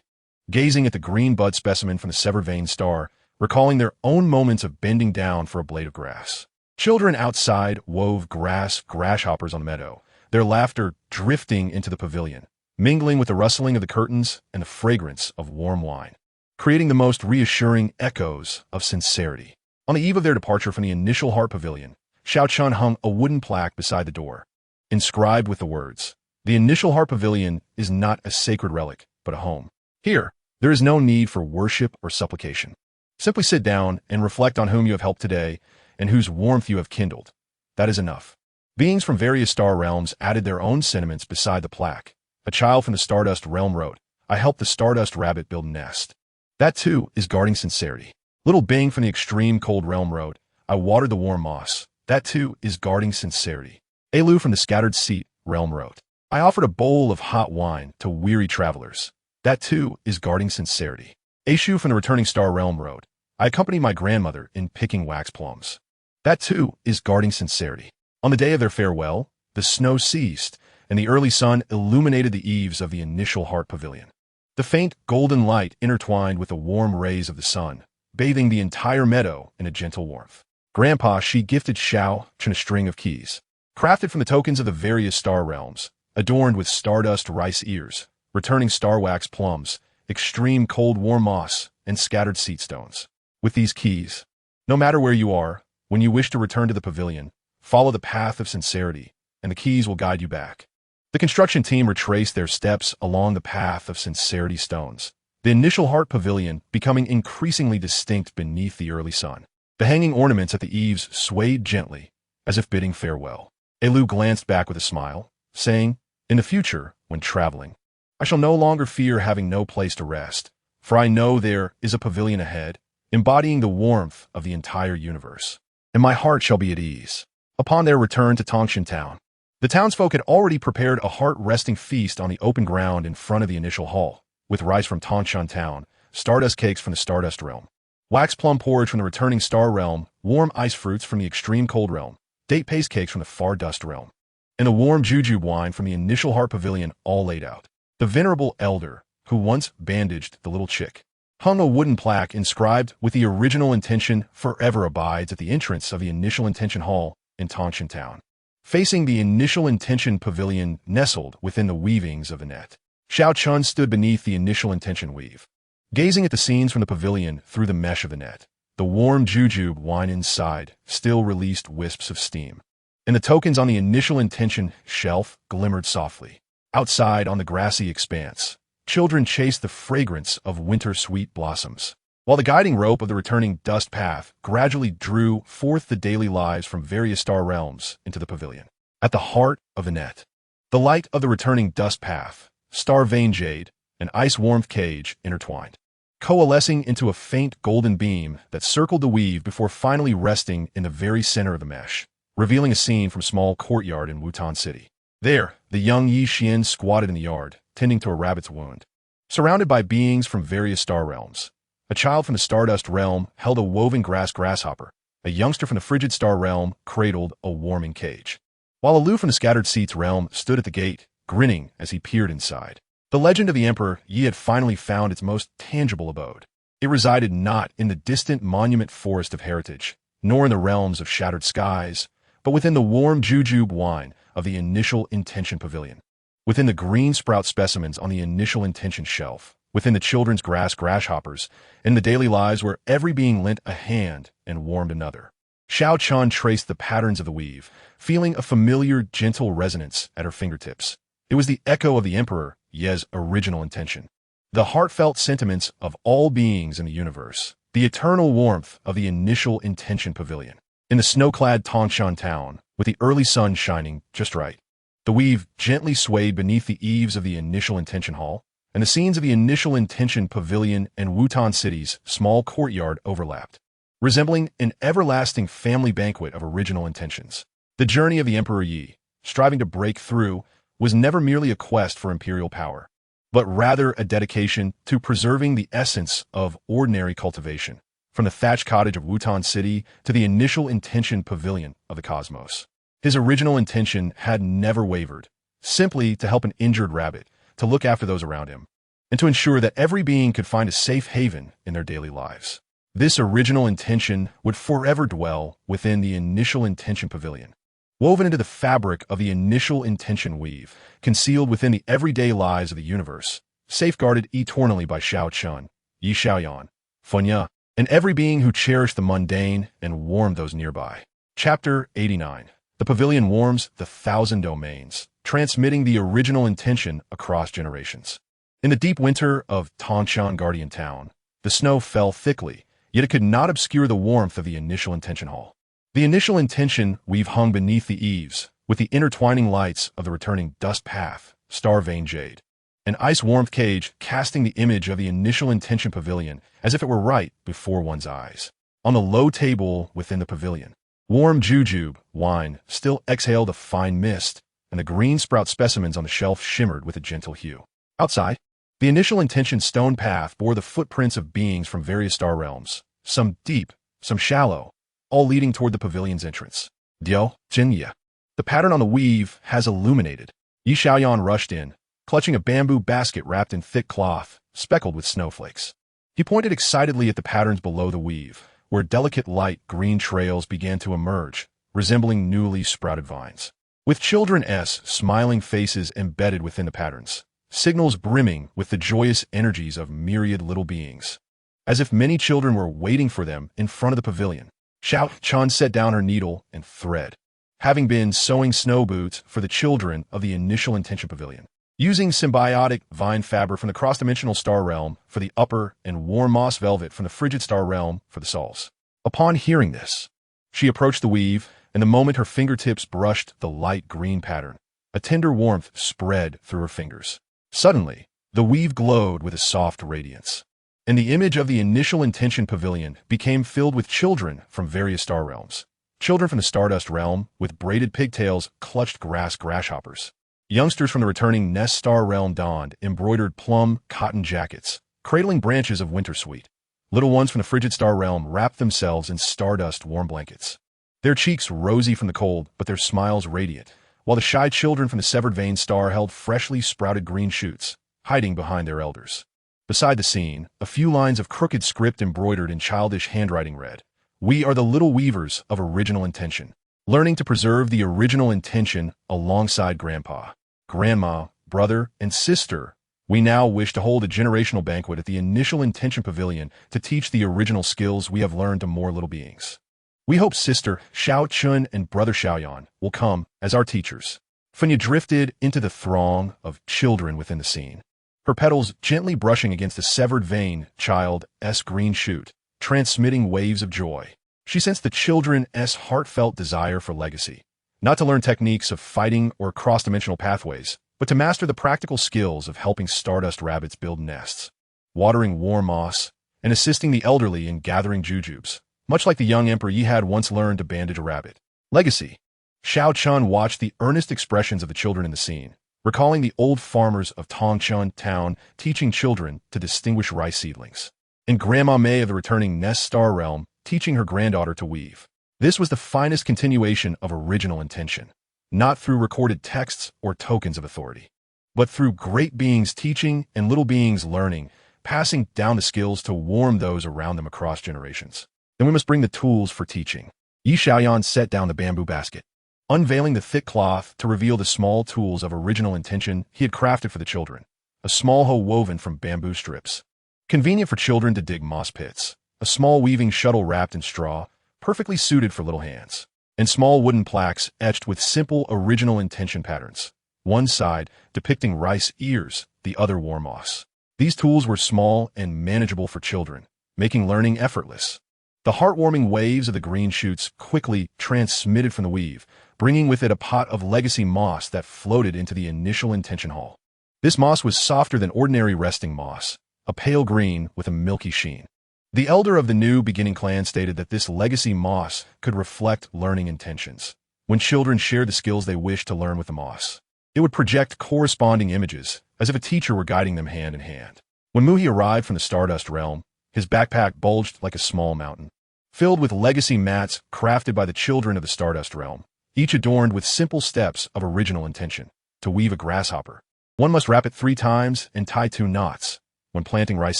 gazing at the green bud specimen from the severed vein star, recalling their own moments of bending down for a blade of grass. Children outside wove grasshoppers on the meadow, their laughter drifting into the pavilion, mingling with the rustling of the curtains and the fragrance of warm wine, creating the most reassuring echoes of sincerity. On the eve of their departure from the initial heart pavilion, Xiao Chun hung a wooden plaque beside the door, inscribed with the words, "The initial heart pavilion is not a sacred relic, but a home. Here, there is no need for worship or supplication. Simply sit down and reflect on whom you have helped today and whose warmth you have kindled. That is enough." Beings from various star realms added their own sentiments beside the plaque. A child from the Stardust realm wrote, "I helped the Stardust rabbit build a nest. That too is guarding sincerity." Little Bing from the extreme cold realm wrote, "I watered the warm moss. That too is guarding sincerity." Elu from the scattered seat realm wrote, "I offered a bowl of hot wine to weary travelers. That too is guarding sincerity." Aishu from the returning star realm wrote, "I accompanied my grandmother in picking wax plums. That too is guarding sincerity." On the day of their farewell, the snow ceased, and the early sun illuminated the eaves of the initial heart pavilion. The faint golden light intertwined with the warm rays of the sun, bathing the entire meadow in a gentle warmth. Grandpa, she gifted Xiao Chun a string of keys, crafted from the tokens of the various star realms, adorned with stardust rice ears, returning star wax plums, extreme cold warm moss, and scattered seat stones. With these keys, no matter where you are, when you wish to return to the pavilion, follow the path of sincerity, and the keys will guide you back. The construction team retraced their steps along the path of sincerity stones, the initial heart pavilion becoming increasingly distinct beneath the early sun. The hanging ornaments at the eaves swayed gently, as if bidding farewell. Elu glanced back with a smile, saying, "In the future, when traveling, I shall no longer fear having no place to rest, for I know there is a pavilion ahead, embodying the warmth of the entire universe, and my heart shall be at ease." Upon their return to Tongshan Town, the townsfolk had already prepared a heart-resting feast on the open ground in front of the initial hall, with rice from Tongshan Town, stardust cakes from the Stardust realm, wax plum porridge from the returning Star realm, warm ice fruits from the extreme cold realm, date paste cakes from the far dust realm, and the warm jujube wine from the initial heart pavilion all laid out. The venerable elder, who once bandaged the little chick, hung a wooden plaque inscribed with the original intention forever abides at the entrance of the initial intention hall in Tongshan Town, facing the initial intention pavilion nestled within the weavings of the net. Xiao Chun stood beneath the initial intention weave, gazing at the scenes from the pavilion through the mesh of the net. The warm jujube wine inside still released wisps of steam, and the tokens on the initial intention shelf glimmered softly. Outside on the grassy expanse, children chased the fragrance of winter sweet blossoms, while the guiding rope of the returning dust path gradually drew forth the daily lives from various star realms into the pavilion. At the heart of the net, the light of the returning dust path, star vein jade, and ice warmth cage intertwined, coalescing into a faint golden beam that circled the weave before finally resting in the very center of the mesh, revealing a scene from a small courtyard in Wutan City. There, the young Yi Xian squatted in the yard, tending to a rabbit's wound. Surrounded by beings from various star realms, a child from the Stardust realm held a woven grass grasshopper, a youngster from the Frigid Star realm cradled a warming cage, while aloof from the Scattered Seats realm stood at the gate, grinning as he peered inside. The legend of the Emperor Yi had finally found its most tangible abode. It resided not in the distant monument forest of heritage, nor in the realms of shattered skies, but within the warm jujube wine of the initial intention pavilion, within the green sprout specimens on the initial intention shelf, within the children's grasshoppers, in the daily lives where every being lent a hand and warmed another. Xiao Chun traced the patterns of the weave, feeling a familiar, gentle resonance at her fingertips. It was the echo of the Emperor Ye's original intention. The heartfelt sentiments of all beings in the universe. The eternal warmth of the initial intention pavilion. In the snow-clad Tangshan town, with the early sun shining just right, the weave gently swayed beneath the eaves of the initial intention hall, and the scenes of the initial intention pavilion and Wutan City's small courtyard overlapped, resembling an everlasting family banquet of original intentions. The journey of the Emperor Yi, striving to break through, was never merely a quest for imperial power, but rather a dedication to preserving the essence of ordinary cultivation, from the thatched cottage of Wutan City to the initial intention pavilion of the cosmos. His original intention had never wavered, simply to help an injured rabbit, to look after those around him, and to ensure that every being could find a safe haven in their daily lives. This original intention would forever dwell within the initial intention pavilion, woven into the fabric of the initial intention weave, concealed within the everyday lives of the universe, safeguarded eternally by Xiao Chun, Yi Xiaoyan, Fenya, and every being who cherished the mundane and warmed those nearby. Chapter 89. The pavilion warms the 1,000 domains, transmitting the original intention across generations. In the deep winter of Tangshan Guardian Town, the snow fell thickly, yet it could not obscure the warmth of the initial intention hall. The initial intention weave hung beneath the eaves, with the intertwining lights of the returning dust path, star-veined jade, an ice-warmth cage casting the image of the initial intention pavilion as if it were right before one's eyes. On the low table within the pavilion, warm jujube wine still exhaled a fine mist, and the green sprout specimens on the shelf shimmered with a gentle hue. Outside, the initial intention stone path bore the footprints of beings from various star realms, some deep, some shallow, all leading toward the pavilion's entrance. Dio, Qingyang. The pattern on the weave has illuminated. Yi Xiaoyan rushed in, clutching a bamboo basket wrapped in thick cloth, speckled with snowflakes. He pointed excitedly at the patterns below the weave, where delicate light green trails began to emerge, resembling newly sprouted vines. With children's smiling faces embedded within the patterns, signals brimming with the joyous energies of myriad little beings, as if many children were waiting for them in front of the pavilion. Xiao Chun set down her needle and thread, having been sewing snow boots for the children of the initial intention pavilion, using symbiotic vine fabric from the cross-dimensional star realm for the upper and warm moss velvet from the frigid star realm for the soles. Upon hearing this, she approached the weave, and the moment her fingertips brushed the light green pattern, a tender warmth spread through her fingers. Suddenly, the weave glowed with a soft radiance, and the image of the initial intention pavilion became filled with children from various star realms. Children from the Stardust realm with braided pigtails clutched grasshoppers. Youngsters from the returning Nest Star realm donned embroidered plum cotton jackets, cradling branches of wintersweet. Little ones from the frigid star realm wrapped themselves in stardust warm blankets, their cheeks rosy from the cold but their smiles radiant, while the shy children from the severed vein star held freshly sprouted green shoots, hiding behind their elders. Beside the scene, a few lines of crooked script embroidered in childish handwriting read, "We are the little weavers of original intention, learning to preserve the original intention alongside Grandpa, Grandma, brother, and sister. We now wish to hold a generational banquet at the initial intention pavilion to teach the original skills we have learned to more little beings. We hope Sister Xiao Chun and Brother Xiaoyan will come as our teachers." Fenya drifted into the throng of children within the scene, her petals gently brushing against the severed vein child's green shoot, transmitting waves of joy. She sensed the children's heartfelt desire for legacy, not to learn techniques of fighting or cross-dimensional pathways, but to master the practical skills of helping stardust rabbits build nests, watering warm moss, and assisting the elderly in gathering jujubes, much like the young Emperor Yi had once learned to bandage a rabbit. Legacy. Xiao Chun watched the earnest expressions of the children in the scene, recalling the old farmers of Tangshan Town teaching children to distinguish rice seedlings, and Grandma May of the returning Nest Star realm teaching her granddaughter to weave. This was the finest continuation of original intention, not through recorded texts or tokens of authority, but through great beings teaching and little beings learning, passing down the skills to warm those around them across generations. Then we must bring the tools for teaching. Yi Xiaoyan set down the bamboo basket, unveiling the thick cloth to reveal the small tools of original intention he had crafted for the children. a small hoe woven from bamboo strips. Convenient for children to dig moss pits. A small weaving shuttle wrapped in straw, perfectly suited for little hands. And small wooden plaques etched with simple original intention patterns. One side depicting rice ears, the other war moss. These tools were small and manageable for children, making learning effortless. The heartwarming waves of the green shoots quickly transmitted from the weave, bringing with it a pot of legacy moss that floated into the initial intention hall. This moss was softer than ordinary resting moss, a pale green with a milky sheen. The elder of the new beginning clan stated that this legacy moss could reflect learning intentions. When children shared the skills they wished to learn with the moss, it would project corresponding images, as if a teacher were guiding them hand in hand. When Muhi arrived from the Stardust realm, his backpack bulged like a small mountain, filled with legacy mats crafted by the children of the Stardust realm, each adorned with simple steps of original intention. To weave a grasshopper, one must wrap it 3 times and tie 2 knots. When planting rice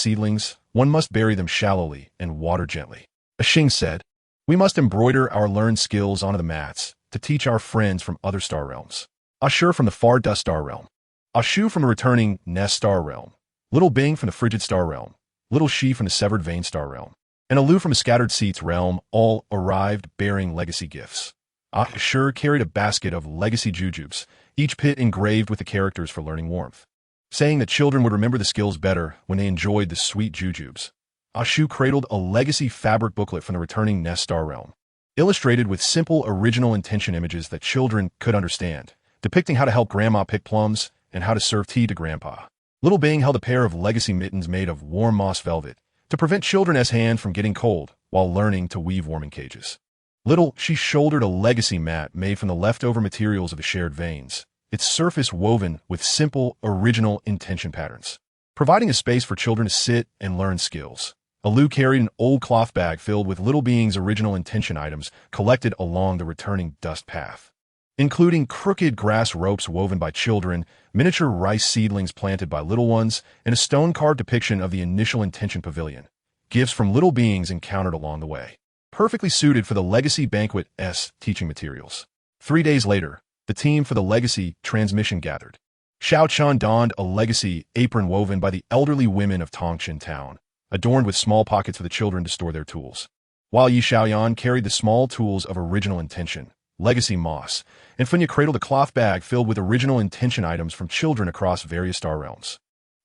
seedlings, one must bury them shallowly and water gently. Qingyang said, "We must embroider our learned skills onto the mats to teach our friends from other star realms. Ashur from the far dust star realm, Ashu from the returning Nest star realm, Little Bing from the frigid star realm, Little Shi from the severed vein star realm, and Alu from the scattered seats realm all arrived bearing legacy gifts. Ashur carried a basket of legacy jujubes, each pit engraved with the characters for learning warmth, saying that children would remember the skills better when they enjoyed the sweet jujubes. Ashu cradled a legacy fabric booklet from the returning Nest star realm, illustrated with simple original intention images that children could understand, depicting how to help Grandma pick plums and how to serve tea to Grandpa. Little Bing held a pair of legacy mittens made of warm moss velvet to prevent children's hand from getting cold while learning to weave warming cages. Little She shouldered a legacy mat made from the leftover materials of the shared veins, its surface woven with simple, original intention patterns, providing a space for children to sit and learn skills. Alu carried an old cloth bag filled with Little Bing's original intention items collected along the returning dust path, including crooked grass ropes woven by children, miniature rice seedlings planted by little ones, and a stone-carved depiction of the initial intention pavilion, gifts from little beings encountered along the way, perfectly suited for the Legacy Banquet's teaching materials. 3 days later, the team for the Legacy Transmission gathered. Xiao Chan donned a legacy apron woven by the elderly women of Tongqin Town, adorned with small pockets for the children to store their tools, while Yi Xiaoyan carried the small tools of original intention, legacy moss, and Funya cradled a cloth bag filled with original intention items from children across various star realms.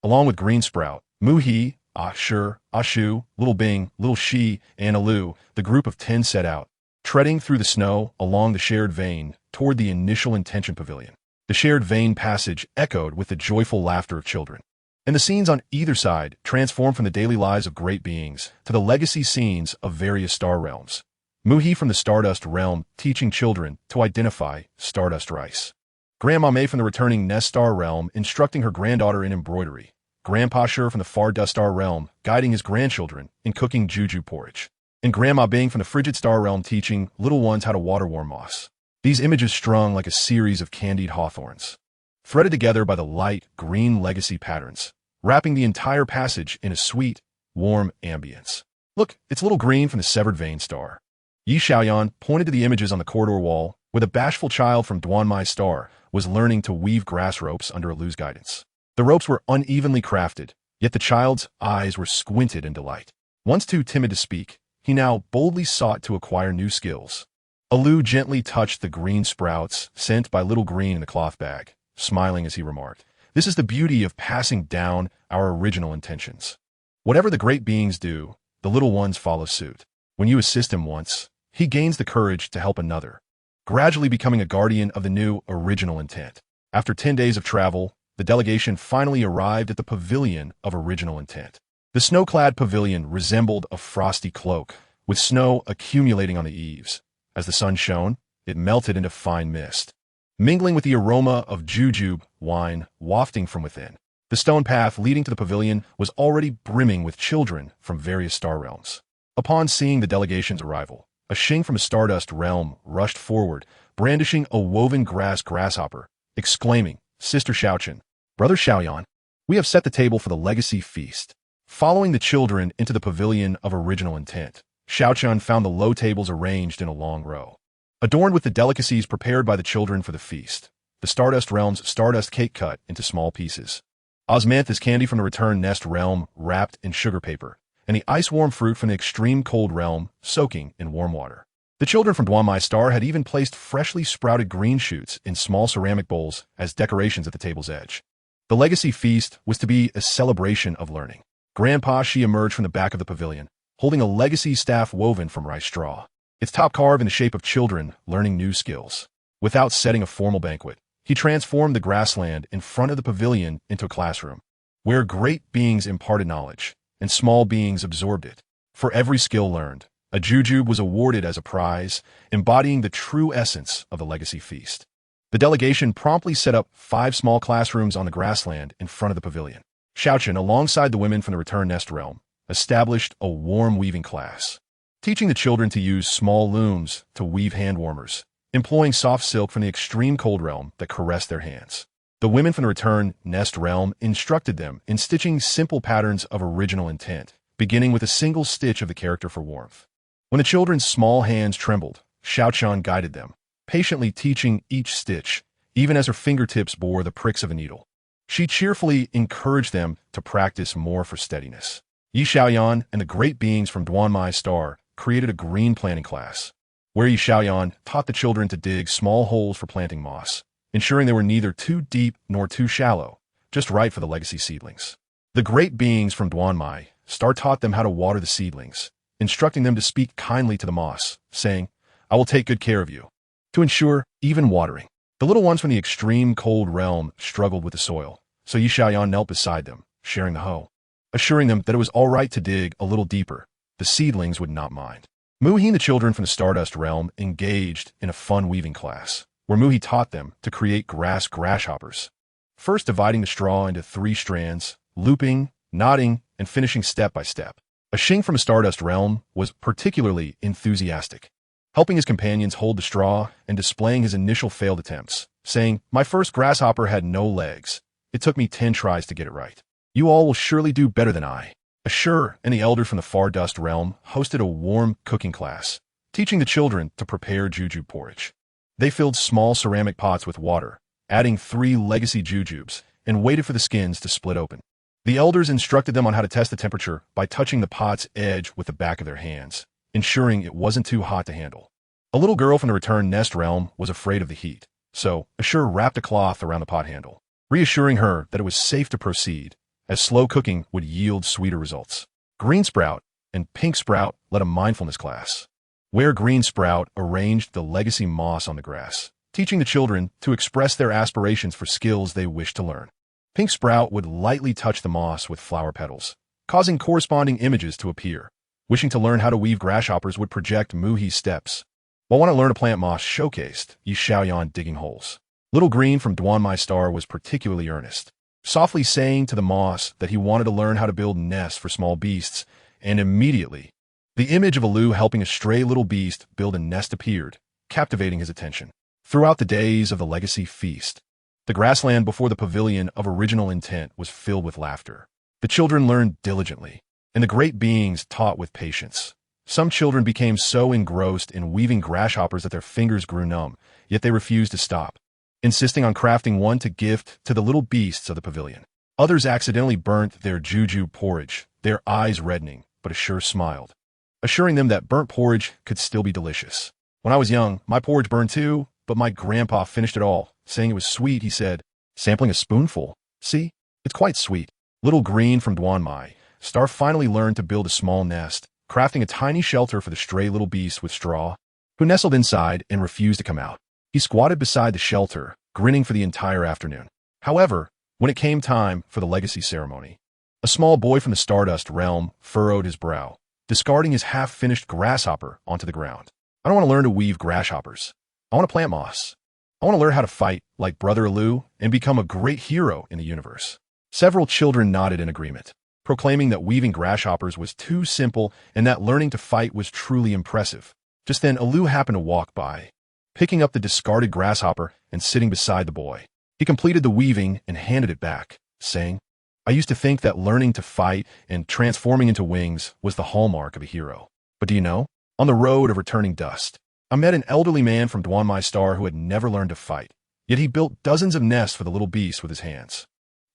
Along with Green Sprout, Muhi, Ashur, Ashu, Little Bing, Little Shi, and Alu, the group of 10 set out, treading through the snow along the shared vein toward the initial intention pavilion. The shared vein passage echoed with the joyful laughter of children, and the scenes on either side transformed from the daily lives of great beings to the legacy scenes of various star realms. Muhi from the Stardust realm teaching children to identify Stardust rice. Grandma May from the returning Nest star realm instructing her granddaughter in embroidery. Grandpa Shur from the far Dust star realm guiding his grandchildren in cooking juju porridge. And Grandma Bing from the frigid star realm teaching little ones how to water warm moss. These images strung like a series of candied hawthorns, threaded together by the light green legacy patterns, wrapping the entire passage in a sweet, warm ambience. Look, it's Little Green from the severed vein star. Yi Xiaoyan pointed to the images on the corridor wall where the bashful child from Duanmai Star was learning to weave grass ropes under Alu's guidance. The ropes were unevenly crafted, yet the child's eyes were squinted in delight. Once too timid to speak, he now boldly sought to acquire new skills. Alu gently touched the green sprouts sent by Little Green in the cloth bag, smiling as he remarked, "This is the beauty of passing down our original intentions. Whatever the great beings do, the little ones follow suit. When you assist him once, he gains the courage to help another, gradually becoming a guardian of the new original intent." After 10 days of travel, the delegation finally arrived at the pavilion of original intent. The snow-clad pavilion resembled a frosty cloak, with snow accumulating on the eaves. As the sun shone, it melted into fine mist, mingling with the aroma of jujube wine wafting from within. The stone path leading to the pavilion was already brimming with children from various star realms. Upon seeing the delegation's arrival, a Qing from the Stardust realm rushed forward, brandishing a woven grass grasshopper, exclaiming, "Sister Xiaochen, Brother Xiaoyan, we have set the table for the legacy feast." Following the children into the pavilion of original intent, Xiaochen found the low tables arranged in a long row, adorned with the delicacies prepared by the children for the feast. The Stardust realm's stardust cake cut into small pieces, Osmanthus candy from the return nest realm wrapped in sugar paper, and the ice-warm fruit from the extreme cold realm soaking in warm water. The children from Duanmai Star had even placed freshly sprouted green shoots in small ceramic bowls as decorations at the table's edge. The legacy feast was to be a celebration of learning. Grandpa Shi emerged from the back of the pavilion, holding a legacy staff woven from rice straw, its top carved in the shape of children learning new skills. Without setting a formal banquet, he transformed the grassland in front of the pavilion into a classroom, where great beings imparted knowledge, and small beings absorbed it. For every skill learned, a jujube was awarded as a prize, embodying the true essence of the legacy feast. The delegation promptly set up 5 small classrooms on the grassland in front of the pavilion. Xiaochen, alongside the women from the return nest realm, established a warm weaving class, teaching the children to use small looms to weave hand warmers, employing soft silk from the extreme cold realm that caressed their hands. The women from the return nest realm instructed them in stitching simple patterns of original intent, beginning with a single stitch of the character for warmth. When the children's small hands trembled, Xiaochen guided them, patiently teaching each stitch, even as her fingertips bore the pricks of a needle. She cheerfully encouraged them to practice more for steadiness. Yi Xiaoyan and the great beings from Duanmai Star created a green planting class, where Yi Xiaoyan taught the children to dig small holes for planting moss, ensuring they were neither too deep nor too shallow, just right for the legacy seedlings. The great beings from Duanmai Star taught them how to water the seedlings, instructing them to speak kindly to the moss, saying, "I will take good care of you," to ensure even watering. The little ones from the extreme cold realm struggled with the soil, so Yi Xiaoyan knelt beside them, sharing the hoe, assuring them that it was all right to dig a little deeper. The seedlings would not mind. Muhi and the children from the Stardust realm engaged in a fun weaving class, where Muhi taught them to create grasshoppers, first dividing the straw into 3 strands, looping, knotting, and finishing step by step. A Xing from the Stardust realm was particularly enthusiastic, helping his companions hold the straw and displaying his initial failed attempts, saying, "My first grasshopper had no legs. It took me 10 tries to get it right. You all will surely do better than I." Ashur and the elders from the Far Dust realm hosted a warm cooking class, teaching the children to prepare jujube porridge. They filled small ceramic pots with water, adding 3 legacy jujubes, and waited for the skins to split open. The elders instructed them on how to test the temperature by touching the pot's edge with the back of their hands, ensuring it wasn't too hot to handle. A little girl from the return nest realm was afraid of the heat, so Ashur wrapped a cloth around the pot handle, reassuring her that it was safe to proceed, as slow cooking would yield sweeter results. Green Sprout and Pink Sprout led a mindfulness class, where Green Sprout arranged the legacy moss on the grass, teaching the children to express their aspirations for skills they wished to learn. Pink Sprout would lightly touch the moss with flower petals, causing corresponding images to appear. Wishing to learn how to weave grasshoppers would project Muhi's steps, while wanting to learn to plant moss showcased Yi Xiaoyan digging holes. Little Green from Duanmai Star was particularly earnest, softly saying to the moss that he wanted to learn how to build nests for small beasts, and immediately, the image of Alu helping a stray little beast build a nest appeared, captivating his attention. Throughout the days of the legacy feast, the grassland before the pavilion of original intent was filled with laughter. The children learned diligently, and the great beings taught with patience. Some children became so engrossed in weaving grasshoppers that their fingers grew numb, yet they refused to stop, insisting on crafting one to gift to the little beasts of the pavilion. Others accidentally burnt their jujube porridge, their eyes reddening, but Ashur smiled, assuring them that burnt porridge could still be delicious. "When I was young, my porridge burned too, but my grandpa finished it all, saying it was sweet," he said, sampling a spoonful. "See, it's quite sweet." Little Green from Duanmai Star finally learned to build a small nest, crafting a tiny shelter for the stray little beast with straw, who nestled inside and refused to come out. He squatted beside the shelter, grinning for the entire afternoon. However, when it came time for the legacy ceremony, a small boy from the Stardust realm furrowed his brow, discarding his half-finished grasshopper onto the ground. "I don't want to learn to weave grasshoppers. I want to plant moss. I want to learn how to fight like Brother Alu and become a great hero in the universe." Several children nodded in agreement, proclaiming that weaving grasshoppers was too simple and that learning to fight was truly impressive. Just then, Alu happened to walk by, picking up the discarded grasshopper and sitting beside the boy. He completed the weaving and handed it back, saying, "I used to think that learning to fight and transforming into wings was the hallmark of a hero. But do you know, on the road of returning dust, I met an elderly man from Duanmai Star who had never learned to fight, yet he built dozens of nests for the little beasts with his hands.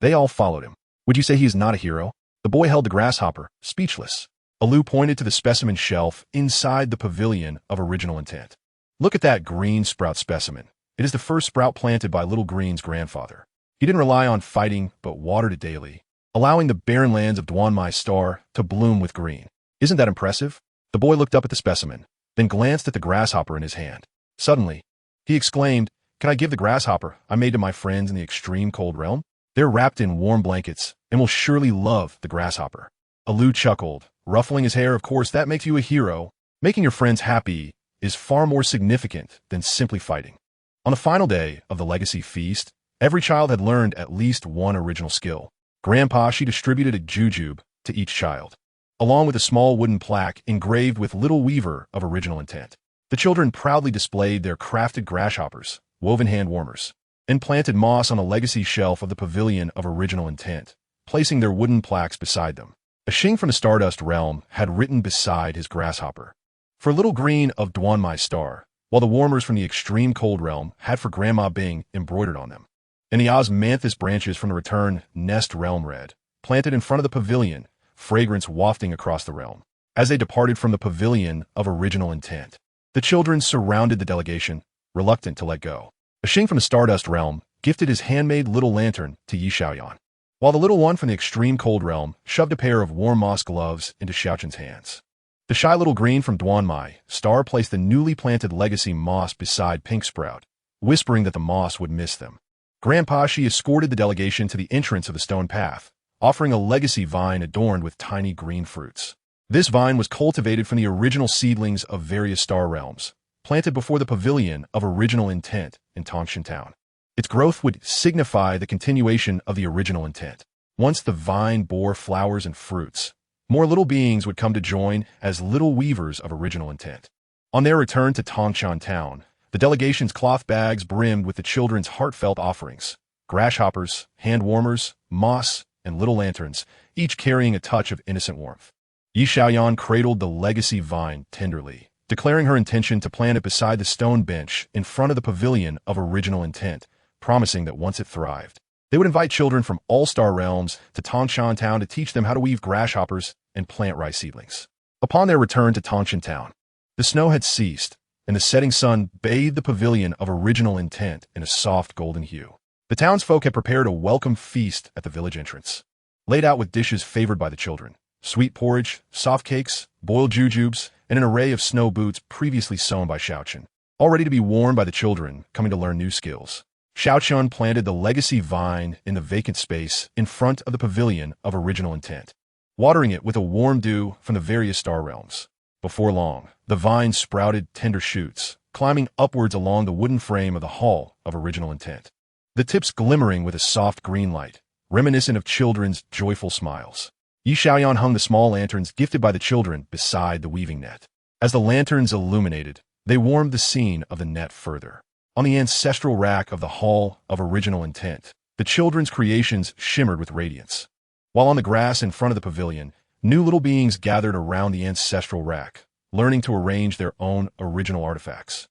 They all followed him. Would you say he is not a hero? The boy held the grasshopper, speechless. Alu pointed to the specimen shelf inside the pavilion of original intent. Look at that green sprout specimen. It is the first sprout planted by Little Green's grandfather. He didn't rely on fighting, but watered it daily, allowing the barren lands of Duanmai Star to bloom with green. Isn't that impressive? The boy looked up at the specimen, then glanced at the grasshopper in his hand. Suddenly, he exclaimed, "Can I give the grasshopper I made to my friends in the extreme cold realm? They're wrapped in warm blankets and will surely love the grasshopper." Alu chuckled, ruffling his hair. Of course, that makes you a hero. Making your friends happy is far more significant than simply fighting. On the final day of the legacy feast, every child had learned at least one original skill. Grandpa she distributed a jujube to each child, along with a small wooden plaque engraved with Little Weaver of original intent. The children proudly displayed their crafted grasshoppers, woven hand warmers, and planted moss on a legacy shelf of the pavilion of original intent, placing their wooden plaques beside them. A Qing from the Stardust realm had written beside his grasshopper, "For Little Green of Duanmai Star," while the warmers from the extreme cold realm had for Grandma Bing embroidered on them. And the osmanthus branches from the return nest realm read, "Planted in front of the pavilion, fragrance wafting across the realm." As they departed from the pavilion of original intent, the children surrounded the delegation, reluctant to let go. A Qing from the Stardust realm gifted his handmade little lantern to Yi Xiaoyan, while the little one from the extreme cold realm shoved a pair of warm moss gloves into Xiaochun's hands. The shy Little Green from Duanmai Star placed the newly planted legacy moss beside Pink Sprout, whispering that the moss would miss them. Grandpa she escorted the delegation to the entrance of the stone path, offering a legacy vine adorned with tiny green fruits. This vine was cultivated from the original seedlings of various star realms, planted before the pavilion of original intent in Tongshan Town. Its growth would signify the continuation of the original intent. Once the vine bore flowers and fruits, more little beings would come to join as little weavers of original intent. On their return to Tongshan Town, the delegation's cloth bags brimmed with the children's heartfelt offerings: grasshoppers, hand warmers, moss, and little lanterns, each carrying a touch of innocent warmth. Yi Xiaoyan cradled the legacy vine tenderly, declaring her intention to plant it beside the stone bench in front of the pavilion of original intent, promising that once it thrived, they would invite children from all star realms to Tongshan Town to teach them how to weave grasshoppers and plant rice seedlings. Upon their return to Tongshan Town, the snow had ceased, and the setting sun bathed the pavilion of original intent in a soft golden hue. The townsfolk had prepared a welcome feast at the village entrance, laid out with dishes favored by the children: sweet porridge, soft cakes, boiled jujubes, and an array of snow boots previously sewn by Xiaochun, all ready to be worn by the children coming to learn new skills. Xiaochun planted the legacy vine in the vacant space in front of the pavilion of original intent, watering it with a warm dew from the various star realms. Before long, the vine sprouted tender shoots, climbing upwards along the wooden frame of the hall of original intent, the tips glimmering with a soft green light, reminiscent of children's joyful smiles. Yi Xiaoyan hung the small lanterns gifted by the children beside the weaving net. As the lanterns illuminated, they warmed the scene of the net further. On the ancestral rack of the Hall of Original Intent, the children's creations shimmered with radiance. While on the grass in front of the pavilion, new little beings gathered around the ancestral rack, learning to arrange their own original artifacts.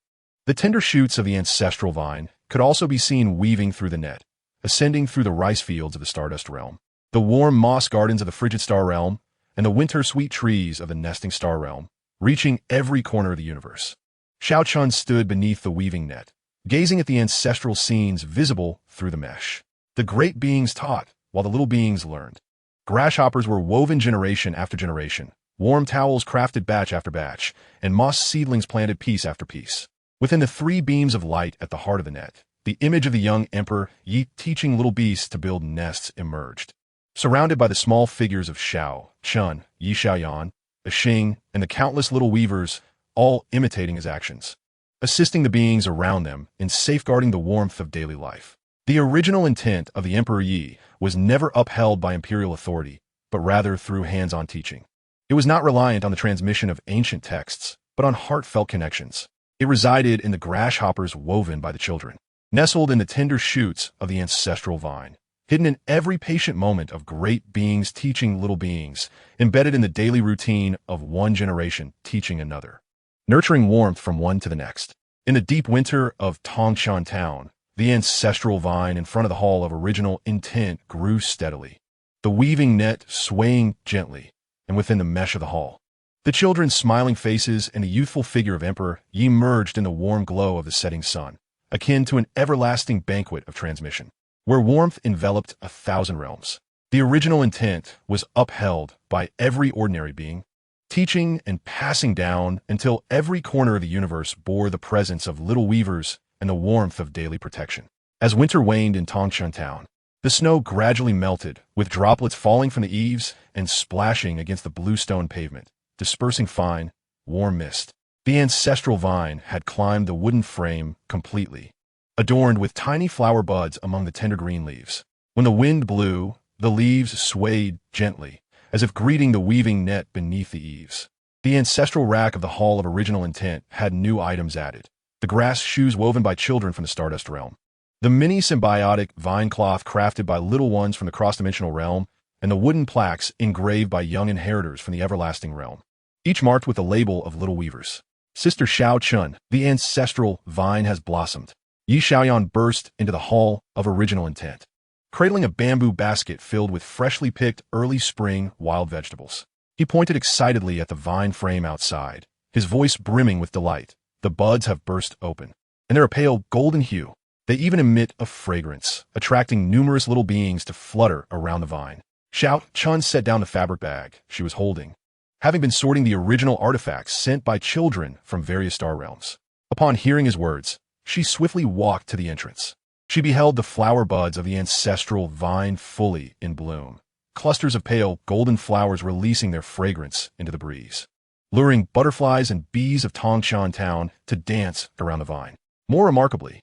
The tender shoots of the ancestral vine could also be seen weaving through the net, ascending through the rice fields of the Stardust realm, the warm moss gardens of the Frigid Star realm, and the winter sweet trees of the Nesting Star realm, reaching every corner of the universe. Xiaochun stood beneath the weaving net, gazing at the ancestral scenes visible through the mesh. The great beings taught, while the little beings learned. Grasshoppers were woven generation after generation, warm towels crafted batch after batch, and moss seedlings planted piece after piece. Within the three beams of light at the heart of the net, the image of the young emperor Yi teaching little beasts to build nests emerged. Surrounded by the small figures of Xiao, Chun, Yi Xiaoyan, a Xing, and the countless little weavers, all imitating his actions, assisting the beings around them in safeguarding the warmth of daily life. The original intent of the Emperor Yi was never upheld by imperial authority, but rather through hands-on teaching. It was not reliant on the transmission of ancient texts, but on heartfelt connections. It resided in the grasshoppers woven by the children, nestled in the tender shoots of the ancestral vine, hidden in every patient moment of great beings teaching little beings, embedded in the daily routine of one generation teaching another, nurturing warmth from one to the next. In the deep winter of Tongshan Town, the ancestral vine in front of the Hall of Original Intent grew steadily. the weaving net swaying gently, and within the mesh of the hall. The children's smiling faces and the youthful figure of Emperor Yi merged in the warm glow of the setting sun, akin to an everlasting banquet of transmission, where warmth enveloped 1,000 realms. The original intent was upheld by every ordinary being, teaching and passing down until every corner of the universe bore the presence of little weavers and the warmth of daily protection. As winter waned in Tangshan Town, the snow gradually melted, with droplets falling from the eaves and splashing against the blue stone pavement, dispersing fine, warm mist. The ancestral vine had climbed the wooden frame completely, adorned with tiny flower buds among the tender green leaves. When the wind blew, the leaves swayed gently, as if greeting the weaving net beneath the eaves. The ancestral rack of the Hall of Original Intent had new items added. The grass shoes woven by children from the Stardust Realm, the mini symbiotic vine cloth crafted by little ones from the cross-dimensional realm, and the wooden plaques engraved by young inheritors from the Everlasting Realm, each marked with the label of Little Weavers. Sister Xiao Chun, the ancestral vine has blossomed. Yi Xiaoyan burst into the Hall of Original Intent, cradling a bamboo basket filled with freshly picked early spring wild vegetables. He pointed excitedly at the vine frame outside, his voice brimming with delight. The buds have burst open, and they're a pale golden hue. They even emit a fragrance, attracting numerous little beings to flutter around the vine. Xiao Chun set down the fabric bag she was holding, having been sorting the original artifacts sent by children from various star realms. Upon hearing his words, she swiftly walked to the entrance. She beheld the flower buds of the ancestral vine fully in bloom, clusters of pale golden flowers releasing their fragrance into the breeze, luring butterflies and bees of Tangshan Town to dance around the vine. More remarkably,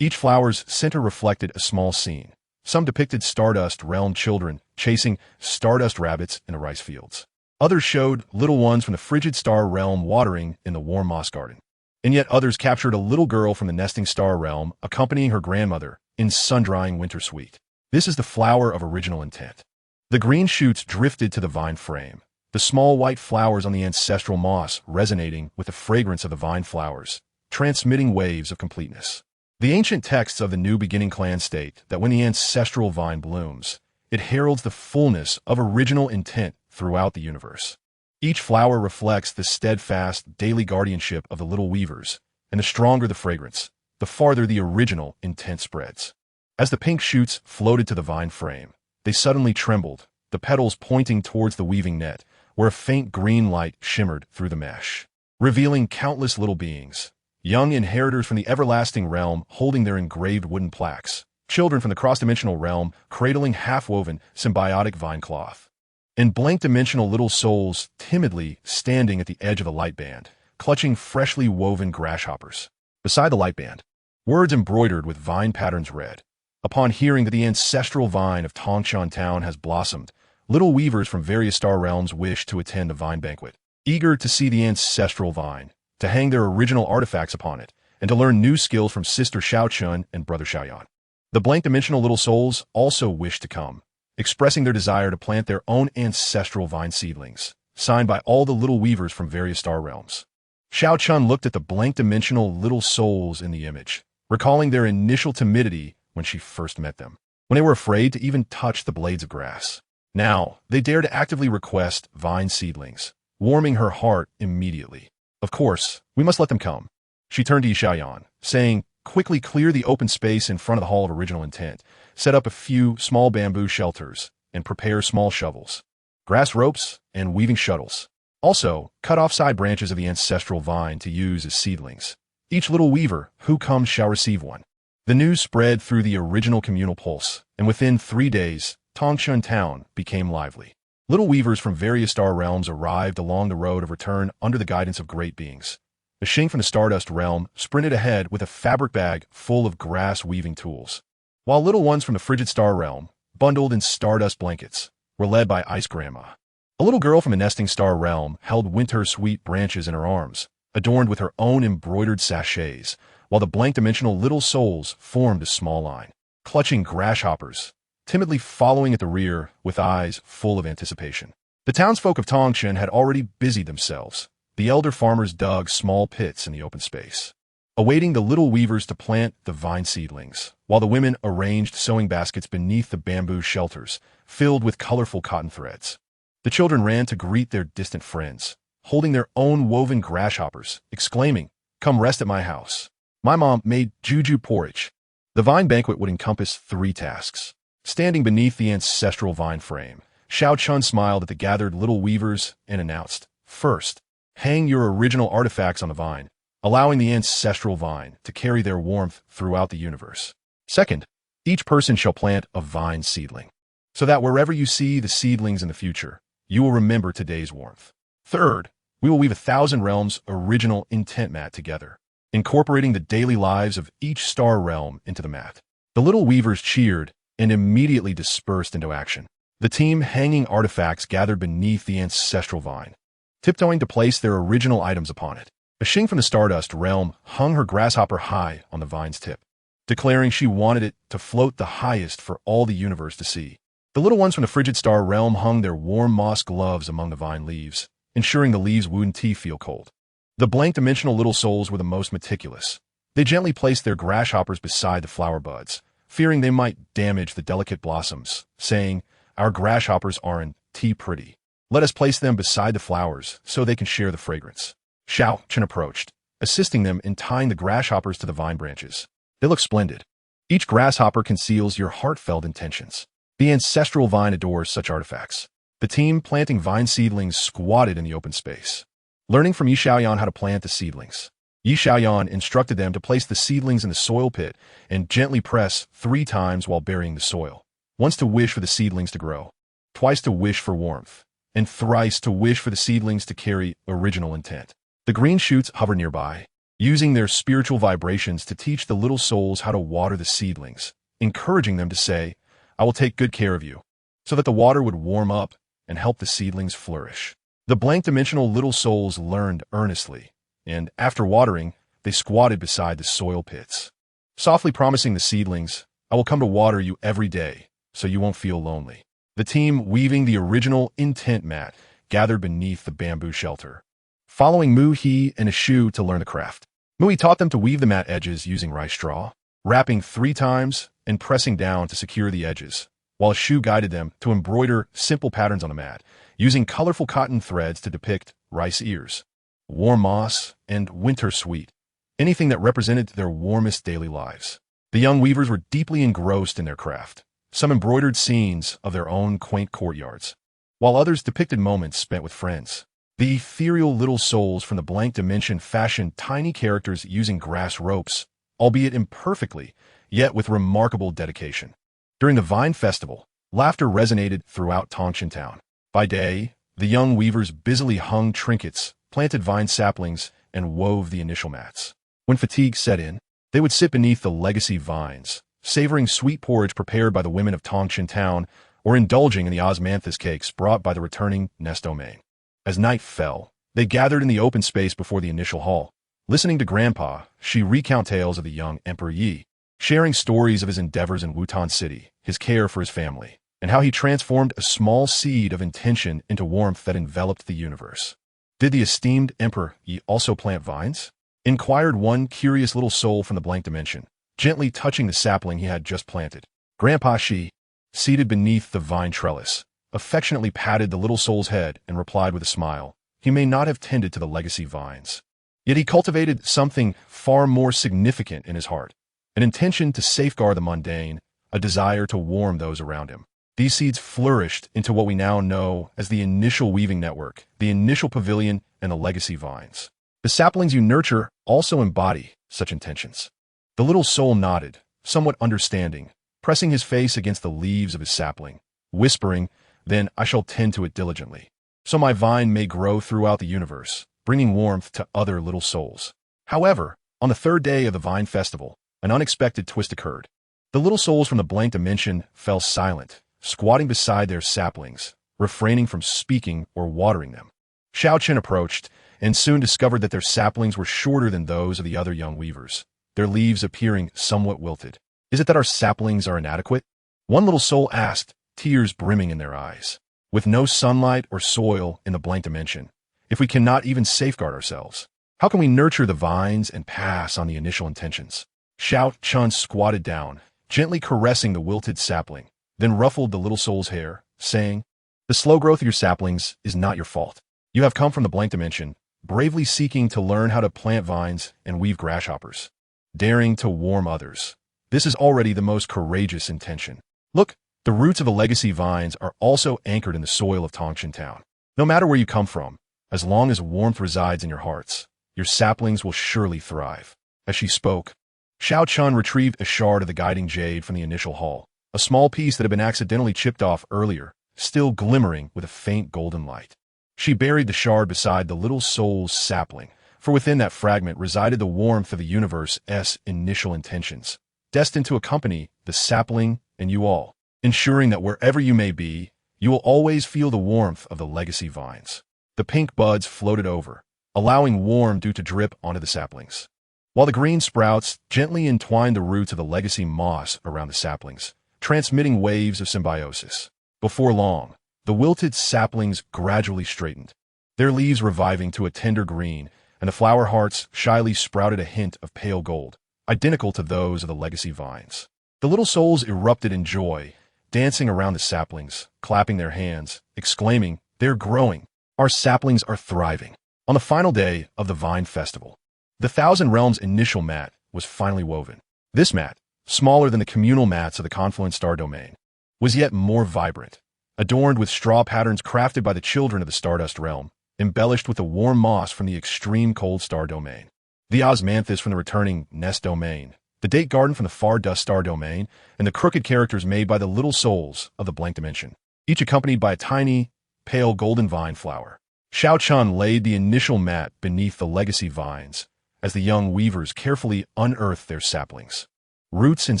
each flower's center reflected a small scene. Some depicted Stardust Realm children chasing stardust rabbits in the rice fields. Others showed little ones from the frigid star realm watering in the warm moss garden. And yet others captured a little girl from the nesting star realm accompanying her grandmother in sun-drying winter sweet. This is the flower of original intent. The green shoots drifted to the vine frame, the small white flowers on the ancestral moss resonating with the fragrance of the vine flowers, transmitting waves of completeness. The ancient texts of the New Beginning clan state that when the ancestral vine blooms, it heralds the fullness of original intent throughout the universe. Each flower reflects the steadfast daily guardianship of the little weavers, and the stronger the fragrance, the farther the original intent spreads. As the pink shoots floated to the vine frame, they suddenly trembled, the petals pointing towards the weaving net, where a faint green light shimmered through the mesh, revealing countless little beings, young inheritors from the everlasting realm holding their engraved wooden plaques, children from the cross-dimensional realm cradling half-woven symbiotic vine cloth, and blank-dimensional little souls timidly standing at the edge of the light band, clutching freshly woven grasshoppers. Beside the light band, words embroidered with vine patterns read. Upon hearing that the ancestral vine of Tangshan Town has blossomed, little weavers from various star realms wish to attend the vine banquet, eager to see the ancestral vine, to hang their original artifacts upon it, and to learn new skills from Sister Xiao Chun and Brother Xiaoyan. The blank-dimensional little souls also wish to come, expressing their desire to plant their own ancestral vine seedlings, signed by all the little weavers from various star realms. Xiao Chun looked at the blank-dimensional little souls in the image, recalling their initial timidity when she first met them, when they were afraid to even touch the blades of grass. Now, they dare to actively request vine seedlings, warming her heart immediately. Of course, we must let them come. She turned to Yi Xiaoyan, saying, quickly clear the open space in front of the Hall of Original Intent, set up a few small bamboo shelters, and prepare small shovels, grass ropes, and weaving shuttles. Also, cut off side branches of the ancestral vine to use as seedlings. Each little weaver who comes shall receive one. The news spread through the original communal pulse, and within 3 days, Tangshan Town became lively. Little weavers from various star realms arrived along the road of return under the guidance of great beings. The Xing from the Stardust Realm sprinted ahead with a fabric bag full of grass weaving tools, while little ones from the Frigid Star Realm, bundled in stardust blankets, were led by Ice Grandma. A little girl from the Nesting Star Realm held winter sweet branches in her arms, adorned with her own embroidered sachets, while the blank-dimensional little souls formed a small line, clutching grasshoppers, timidly following at the rear with eyes full of anticipation. The townsfolk of Tangshan had already busied themselves. The elder farmers dug small pits in the open space, awaiting the little weavers to plant the vine seedlings, while the women arranged sewing baskets beneath the bamboo shelters, filled with colorful cotton threads. The children ran to greet their distant friends, holding their own woven grasshoppers, exclaiming, "Come rest at my house." My mom made juju porridge. The vine banquet would encompass 3 tasks. Standing beneath the ancestral vine frame, Xiao Chun smiled at the gathered little weavers and announced, "First, hang your original artifacts on the vine, allowing the ancestral vine to carry their warmth throughout the universe. Second, each person shall plant a vine seedling, so that wherever you see the seedlings in the future, you will remember today's warmth. Third, we will weave 1,000 realms' original intent mat together, incorporating the daily lives of each star realm into the mat." The little weavers cheered and immediately dispersed into action. The team hanging artifacts gathered beneath the ancestral vine, tiptoeing to place their original items upon it. A Xing from the Stardust realm hung her grasshopper high on the vine's tip, declaring she wanted it to float the highest for all the universe to see. The little ones from the Frigid Star realm hung their warm moss gloves among the vine leaves, ensuring the leaves wouldn't feel cold. The blank-dimensional little souls were the most meticulous. They gently placed their grasshoppers beside the flower buds, fearing they might damage the delicate blossoms, saying, "Our grasshoppers aren't pretty. Let us place them beside the flowers so they can share the fragrance." Xiao Chen approached, assisting them in tying the grasshoppers to the vine branches. They look splendid. Each grasshopper conceals your heartfelt intentions. The ancestral vine adores such artifacts. The team planting vine seedlings squatted in the open space, learning from Yi Xiaoyan how to plant the seedlings. Yi Xiaoyan instructed them to place the seedlings in the soil pit and gently press 3 times while burying the soil. Once to wish for the seedlings to grow, twice to wish for warmth, and thrice to wish for the seedlings to carry original intent. The green shoots hover nearby, using their spiritual vibrations to teach the little souls how to water the seedlings, encouraging them to say, "I will take good care of you," so that the water would warm up and help the seedlings flourish. The blank-dimensional little souls learned earnestly, and after watering, they squatted beside the soil pits, softly promising the seedlings, "I will come to water you every day, so you won't feel lonely." The team weaving the original intent mat gathered beneath the bamboo shelter, following Mu He and Ashu to learn the craft. Mu He taught them to weave the mat edges using rice straw, wrapping 3 times and pressing down to secure the edges, while Ashu guided them to embroider simple patterns on the mat, using colorful cotton threads to depict rice ears, warm moss, and winter sweet, anything that represented their warmest daily lives. The young weavers were deeply engrossed in their craft. Some embroidered scenes of their own quaint courtyards, while others depicted moments spent with friends. The ethereal little souls from the blank dimension fashioned tiny characters using grass ropes, albeit imperfectly, yet with remarkable dedication. During the Vine Festival, laughter resonated throughout Tongshan Town. By day, the young weavers busily hung trinkets, planted vine saplings, and wove the initial mats. When fatigue set in, they would sit beneath the legacy vines, savoring sweet porridge prepared by the women of Tongshan Town, or indulging in the osmanthus cakes brought by the returning nest domain. As night fell, they gathered in the open space before the initial hall. Listening to Grandpa, she recount tales of the young Emperor Yi, sharing stories of his endeavors in Wutan City, his care for his family, and how he transformed a small seed of intention into warmth that enveloped the universe. "Did the esteemed Emperor Yi also plant vines?" inquired one curious little soul from the blank dimension, gently touching the sapling he had just planted. Grandpa Shi, seated beneath the vine trellis, affectionately patted the little soul's head and replied with a smile, "He may not have tended to the legacy vines, yet he cultivated something far more significant in his heart, an intention to safeguard the mundane, a desire to warm those around him." These seeds flourished into what we now know as the initial weaving network, the initial pavilion, and the legacy vines. The saplings you nurture also embody such intentions. The little soul nodded, somewhat understanding, pressing his face against the leaves of his sapling, whispering, "Then I shall tend to it diligently, so my vine may grow throughout the universe, bringing warmth to other little souls." However, on the 3rd day of the Vine Festival, an unexpected twist occurred. The little souls from the blank dimension fell silent, squatting beside their saplings, refraining from speaking or watering them. Xiao Chen approached and soon discovered that their saplings were shorter than those of the other young weavers, their leaves appearing somewhat wilted. "Is it that our saplings are inadequate?" one little soul asked, tears brimming in their eyes. "With no sunlight or soil in the blank dimension, if we cannot even safeguard ourselves, how can we nurture the vines and pass on the initial intentions?" Xiao Chun squatted down, gently caressing the wilted sapling, then ruffled the little soul's hair, saying, "The slow growth of your saplings is not your fault. You have come from the blank dimension, bravely seeking to learn how to plant vines and weave grasshoppers, daring to warm others. This is already the most courageous intention. Look, the roots of the legacy vines are also anchored in the soil of Tangshan Town. No matter where you come from, as long as warmth resides in your hearts, your saplings will surely thrive." As she spoke, Xiao Chun retrieved a shard of the guiding jade from the initial hall, a small piece that had been accidentally chipped off earlier, still glimmering with a faint golden light. She buried the shard beside the little soul's sapling, for within that fragment resided the warmth of the universe's initial intentions, destined to accompany the sapling and you all, ensuring that wherever you may be, you will always feel the warmth of the legacy vines. The pink buds floated over, allowing warm dew to drip onto the saplings, while the green sprouts gently entwined the roots of the legacy moss around the saplings, transmitting waves of symbiosis. Before long, the wilted saplings gradually straightened, their leaves reviving to a tender green, and the flower hearts shyly sprouted a hint of pale gold, identical to those of the legacy vines. The little souls erupted in joy, dancing around the saplings, clapping their hands, exclaiming, "They're growing! Our saplings are thriving!" On the final day of the Vine Festival, the Thousand Realms initial mat was finally woven. This mat, smaller than the communal mats of the Confluent Star Domain, was yet more vibrant, adorned with straw patterns crafted by the children of the Stardust Realm, embellished with the warm moss from the extreme cold star domain, the osmanthus from the returning Nest Domain, the date garden from the far Dust Star Domain, and the crooked characters made by the little souls of the blank dimension, each accompanied by a tiny, pale golden vine flower. Xiao Chun laid the initial mat beneath the legacy vines as the young weavers carefully unearthed their saplings, roots and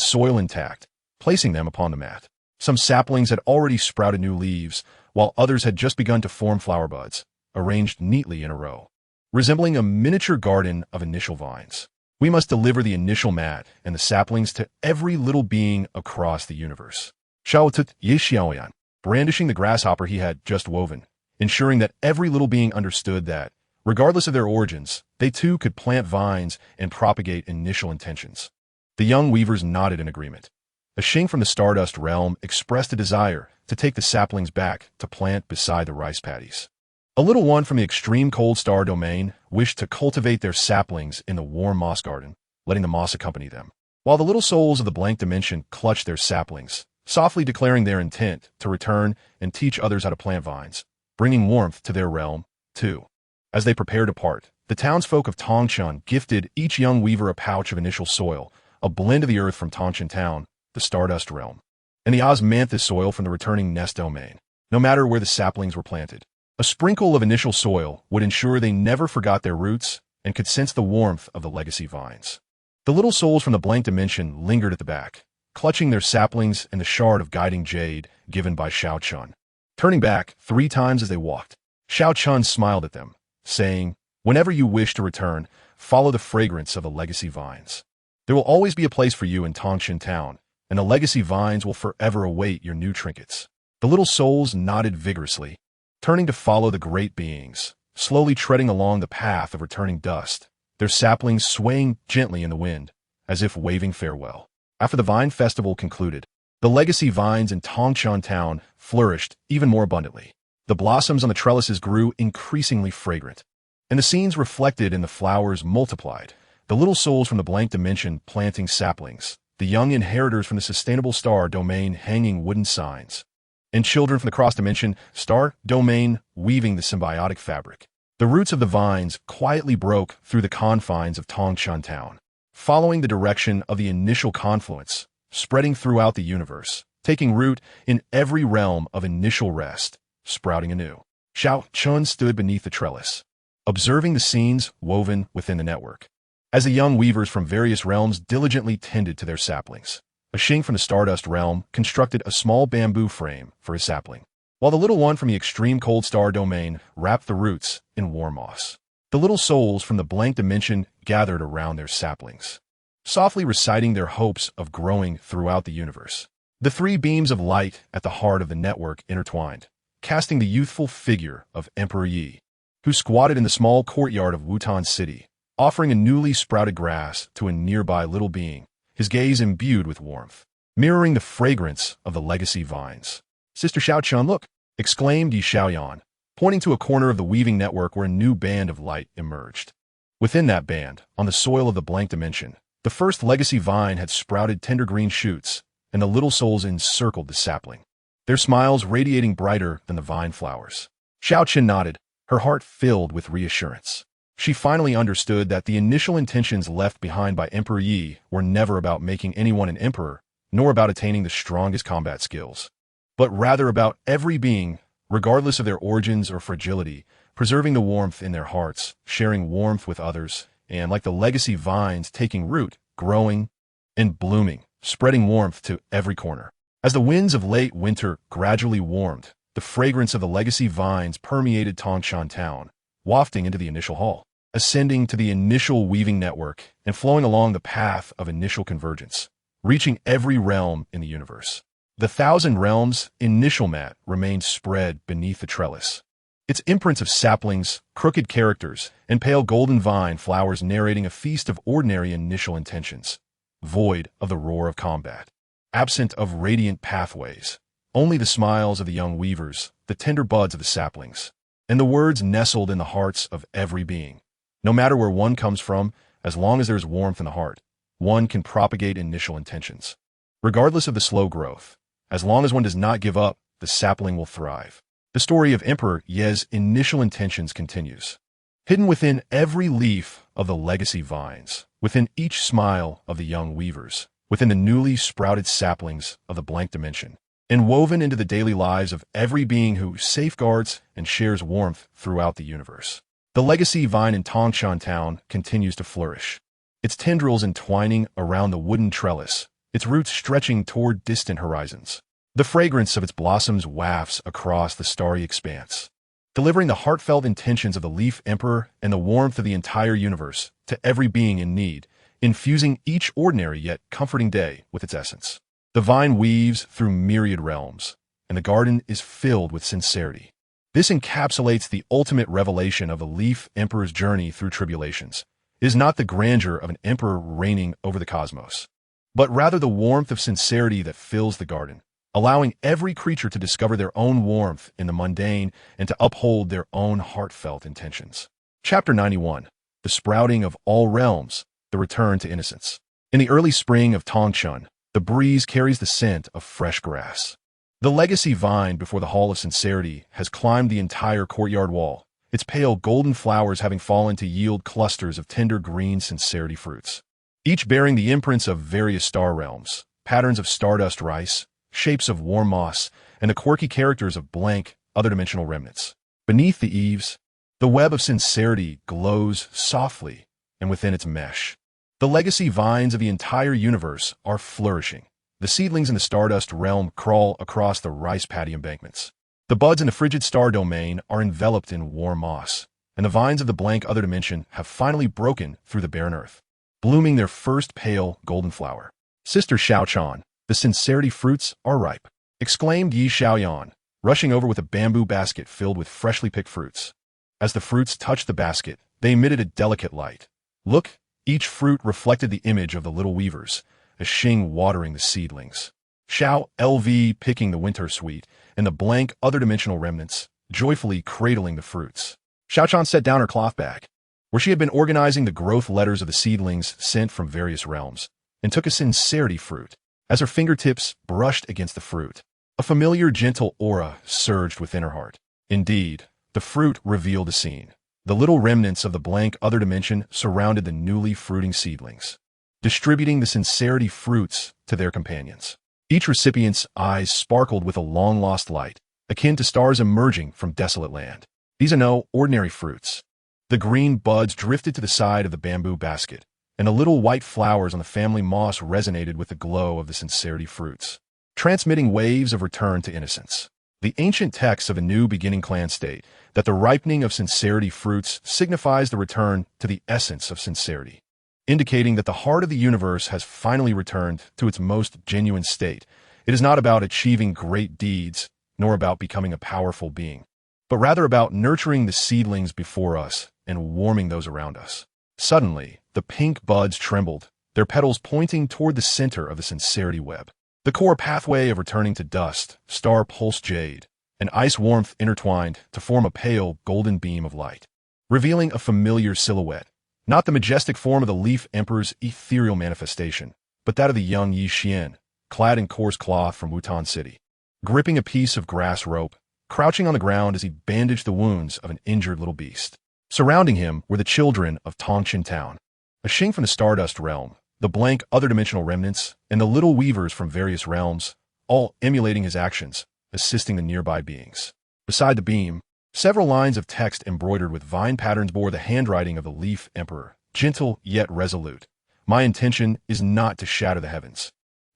soil intact, placing them upon the mat. Some saplings had already sprouted new leaves, while others had just begun to form flower buds, arranged neatly in a row, resembling a miniature garden of initial vines. We must deliver the initial mat and the saplings to every little being across the universe. Xiao Tut Yi Xiaoyan, brandishing the grasshopper he had just woven, ensuring that every little being understood that, regardless of their origins, they too could plant vines and propagate initial intentions. The young weavers nodded in agreement. A Xing from the Stardust Realm expressed a desire to take the saplings back to plant beside the rice paddies. A little one from the extreme cold star domain wished to cultivate their saplings in the warm moss garden, letting the moss accompany them, while the little souls of the blank dimension clutched their saplings, softly declaring their intent to return and teach others how to plant vines, bringing warmth to their realm, too. As they prepared to part, the townsfolk of Tangshan gifted each young weaver a pouch of initial soil, a blend of the earth from Tangshan Town, the Stardust Realm, and the osmanthus soil from the returning Nest Domain. No matter where the saplings were planted, a sprinkle of initial soil would ensure they never forgot their roots and could sense the warmth of the legacy vines. The little souls from the blank dimension lingered at the back, clutching their saplings and the shard of guiding jade given by Xiao Chun. Turning back 3 times as they walked, Xiao Chun smiled at them, saying, "Whenever you wish to return, follow the fragrance of the legacy vines. There will always be a place for you in Tangshan Town, and the legacy vines will forever await your new trinkets." The little souls nodded vigorously, turning to follow the great beings, slowly treading along the path of returning dust, their saplings swaying gently in the wind, as if waving farewell. After the Vine Festival concluded, the legacy vines in Tangshan Town flourished even more abundantly. The blossoms on the trellises grew increasingly fragrant, and the scenes reflected in the flowers multiplied, the little souls from the blank dimension planting saplings, the young inheritors from the sustainable star domain hanging wooden signs, and children from the cross-dimension star domain weaving the symbiotic fabric. The roots of the vines quietly broke through the confines of Tangshan Town, following the direction of the initial confluence, spreading throughout the universe, taking root in every realm of initial rest, sprouting anew. Xiao Chun stood beneath the trellis, observing the scenes woven within the network, as the young weavers from various realms diligently tended to their saplings. A Xing from the Stardust Realm constructed a small bamboo frame for his sapling, while the little one from the extreme cold star domain wrapped the roots in warm moss. The little souls from the blank dimension gathered around their saplings, softly reciting their hopes of growing throughout the universe. The 3 beams of light at the heart of the network intertwined, casting the youthful figure of Emperor Yi, who squatted in the small courtyard of Wutan City, offering a newly sprouted grass to a nearby little being, his gaze imbued with warmth. mirroring the fragrance of the legacy vines. "Sister Xiaochun, look!" exclaimed Yi Xiaoyan, pointing to a corner of the weaving network where a new band of light emerged. Within that band, on the soil of the blank dimension, the first legacy vine had sprouted tender green shoots, and the little souls encircled the sapling, their smiles radiating brighter than the vine flowers. Xiaochun nodded, her heart filled with reassurance. She finally understood that the initial intentions left behind by Emperor Yi were never about making anyone an emperor, nor about attaining the strongest combat skills, but rather about every being, regardless of their origins or fragility, preserving the warmth in their hearts, sharing warmth with others, and like the legacy vines taking root, growing and blooming, spreading warmth to every corner. As the winds of late winter gradually warmed, the fragrance of the legacy vines permeated Tangshan town, wafting into the initial hall, ascending to the initial weaving network, and flowing along the path of initial convergence, reaching every realm in the universe. The 1,000 Realms initial mat remained spread beneath the trellis, its imprints of saplings, crooked characters, and pale golden vine flowers narrating a feast of ordinary initial intentions, void of the roar of combat, absent of radiant pathways, only the smiles of the young weavers, the tender buds of the saplings, and the words nestled in the hearts of every being. No matter where one comes from, as long as there is warmth in the heart, one can propagate initial intentions. Regardless of the slow growth, as long as one does not give up, the sapling will thrive. The story of Emperor Ye's initial intentions continues. Hidden within every leaf of the legacy vines, within each smile of the young weavers, within the newly sprouted saplings of the blank dimension, and woven into the daily lives of every being who safeguards and shares warmth throughout the universe. The legacy vine in Tangshan town continues to flourish, its tendrils entwining around the wooden trellis, its roots stretching toward distant horizons. The fragrance of its blossoms wafts across the starry expanse, delivering the heartfelt intentions of the Leaf Emperor and the warmth of the entire universe to every being in need, infusing each ordinary yet comforting day with its essence. The vine weaves through myriad realms, and the garden is filled with sincerity. This encapsulates the ultimate revelation of the Leaf Emperor's journey through tribulations. It is not the grandeur of an emperor reigning over the cosmos, but rather the warmth of sincerity that fills the garden, allowing every creature to discover their own warmth in the mundane and to uphold their own heartfelt intentions. Chapter 91. The Sprouting of All Realms, the Return to Innocence. In the early spring of Tangshan, the breeze carries the scent of fresh grass. The legacy vine before the Hall of Sincerity has climbed the entire courtyard wall, its pale golden flowers having fallen to yield clusters of tender green sincerity fruits, each bearing the imprints of various star realms, patterns of stardust rice, shapes of warm moss, and the quirky characters of blank, other-dimensional remnants. Beneath the eaves, the web of sincerity glows softly, and within its mesh, the legacy vines of the entire universe are flourishing. The seedlings in the stardust realm crawl across the rice paddy embankments. The buds in the frigid star domain are enveloped in warm moss, and the vines of the blank other dimension have finally broken through the barren earth, blooming their first pale golden flower. "Sister Xiaochun, the sincerity fruits are ripe," exclaimed Yi Xiaoyan, rushing over with a bamboo basket filled with freshly picked fruits. As the fruits touched the basket, they emitted a delicate light. Look, each fruit reflected the image of the little weavers, a Xing watering the seedlings, Xiao LV picking the winter sweet, and the blank other-dimensional remnants joyfully cradling the fruits. Xiaochun set down her cloth bag, where she had been organizing the growth letters of the seedlings sent from various realms, and took a sincerity fruit. As her fingertips brushed against the fruit, a familiar gentle aura surged within her heart. Indeed, the fruit revealed a scene. The little remnants of the blank other dimension surrounded the newly fruiting seedlings, distributing the sincerity fruits to their companions. Each recipient's eyes sparkled with a long-lost light, akin to stars emerging from desolate land. These are no ordinary fruits. The green buds drifted to the side of the bamboo basket, and the little white flowers on the family moss resonated with the glow of the sincerity fruits, transmitting waves of return to innocence. The ancient texts of a new beginning clan state that the ripening of sincerity fruits signifies the return to the essence of sincerity, indicating that the heart of the universe has finally returned to its most genuine state. It is not about achieving great deeds, nor about becoming a powerful being, but rather about nurturing the seedlings before us and warming those around us. Suddenly, the pink buds trembled, their petals pointing toward the center of the sincerity web. The core pathway of returning to dust, star pulse jade, and ice warmth intertwined to form a pale, golden beam of light, revealing a familiar silhouette, not the majestic form of the Leaf Emperor's ethereal manifestation, but that of the young Yi Xian, clad in coarse cloth from Wutan City, gripping a piece of grass rope, crouching on the ground as he bandaged the wounds of an injured little beast. Surrounding him were the children of Tongqin Town, a Xing from the Stardust Realm, the blank other-dimensional remnants, and the little weavers from various realms, all emulating his actions, assisting the nearby beings. Beside the beam, several lines of text embroidered with vine patterns bore the handwriting of the Leaf Emperor, gentle yet resolute. My intention is not to shatter the heavens,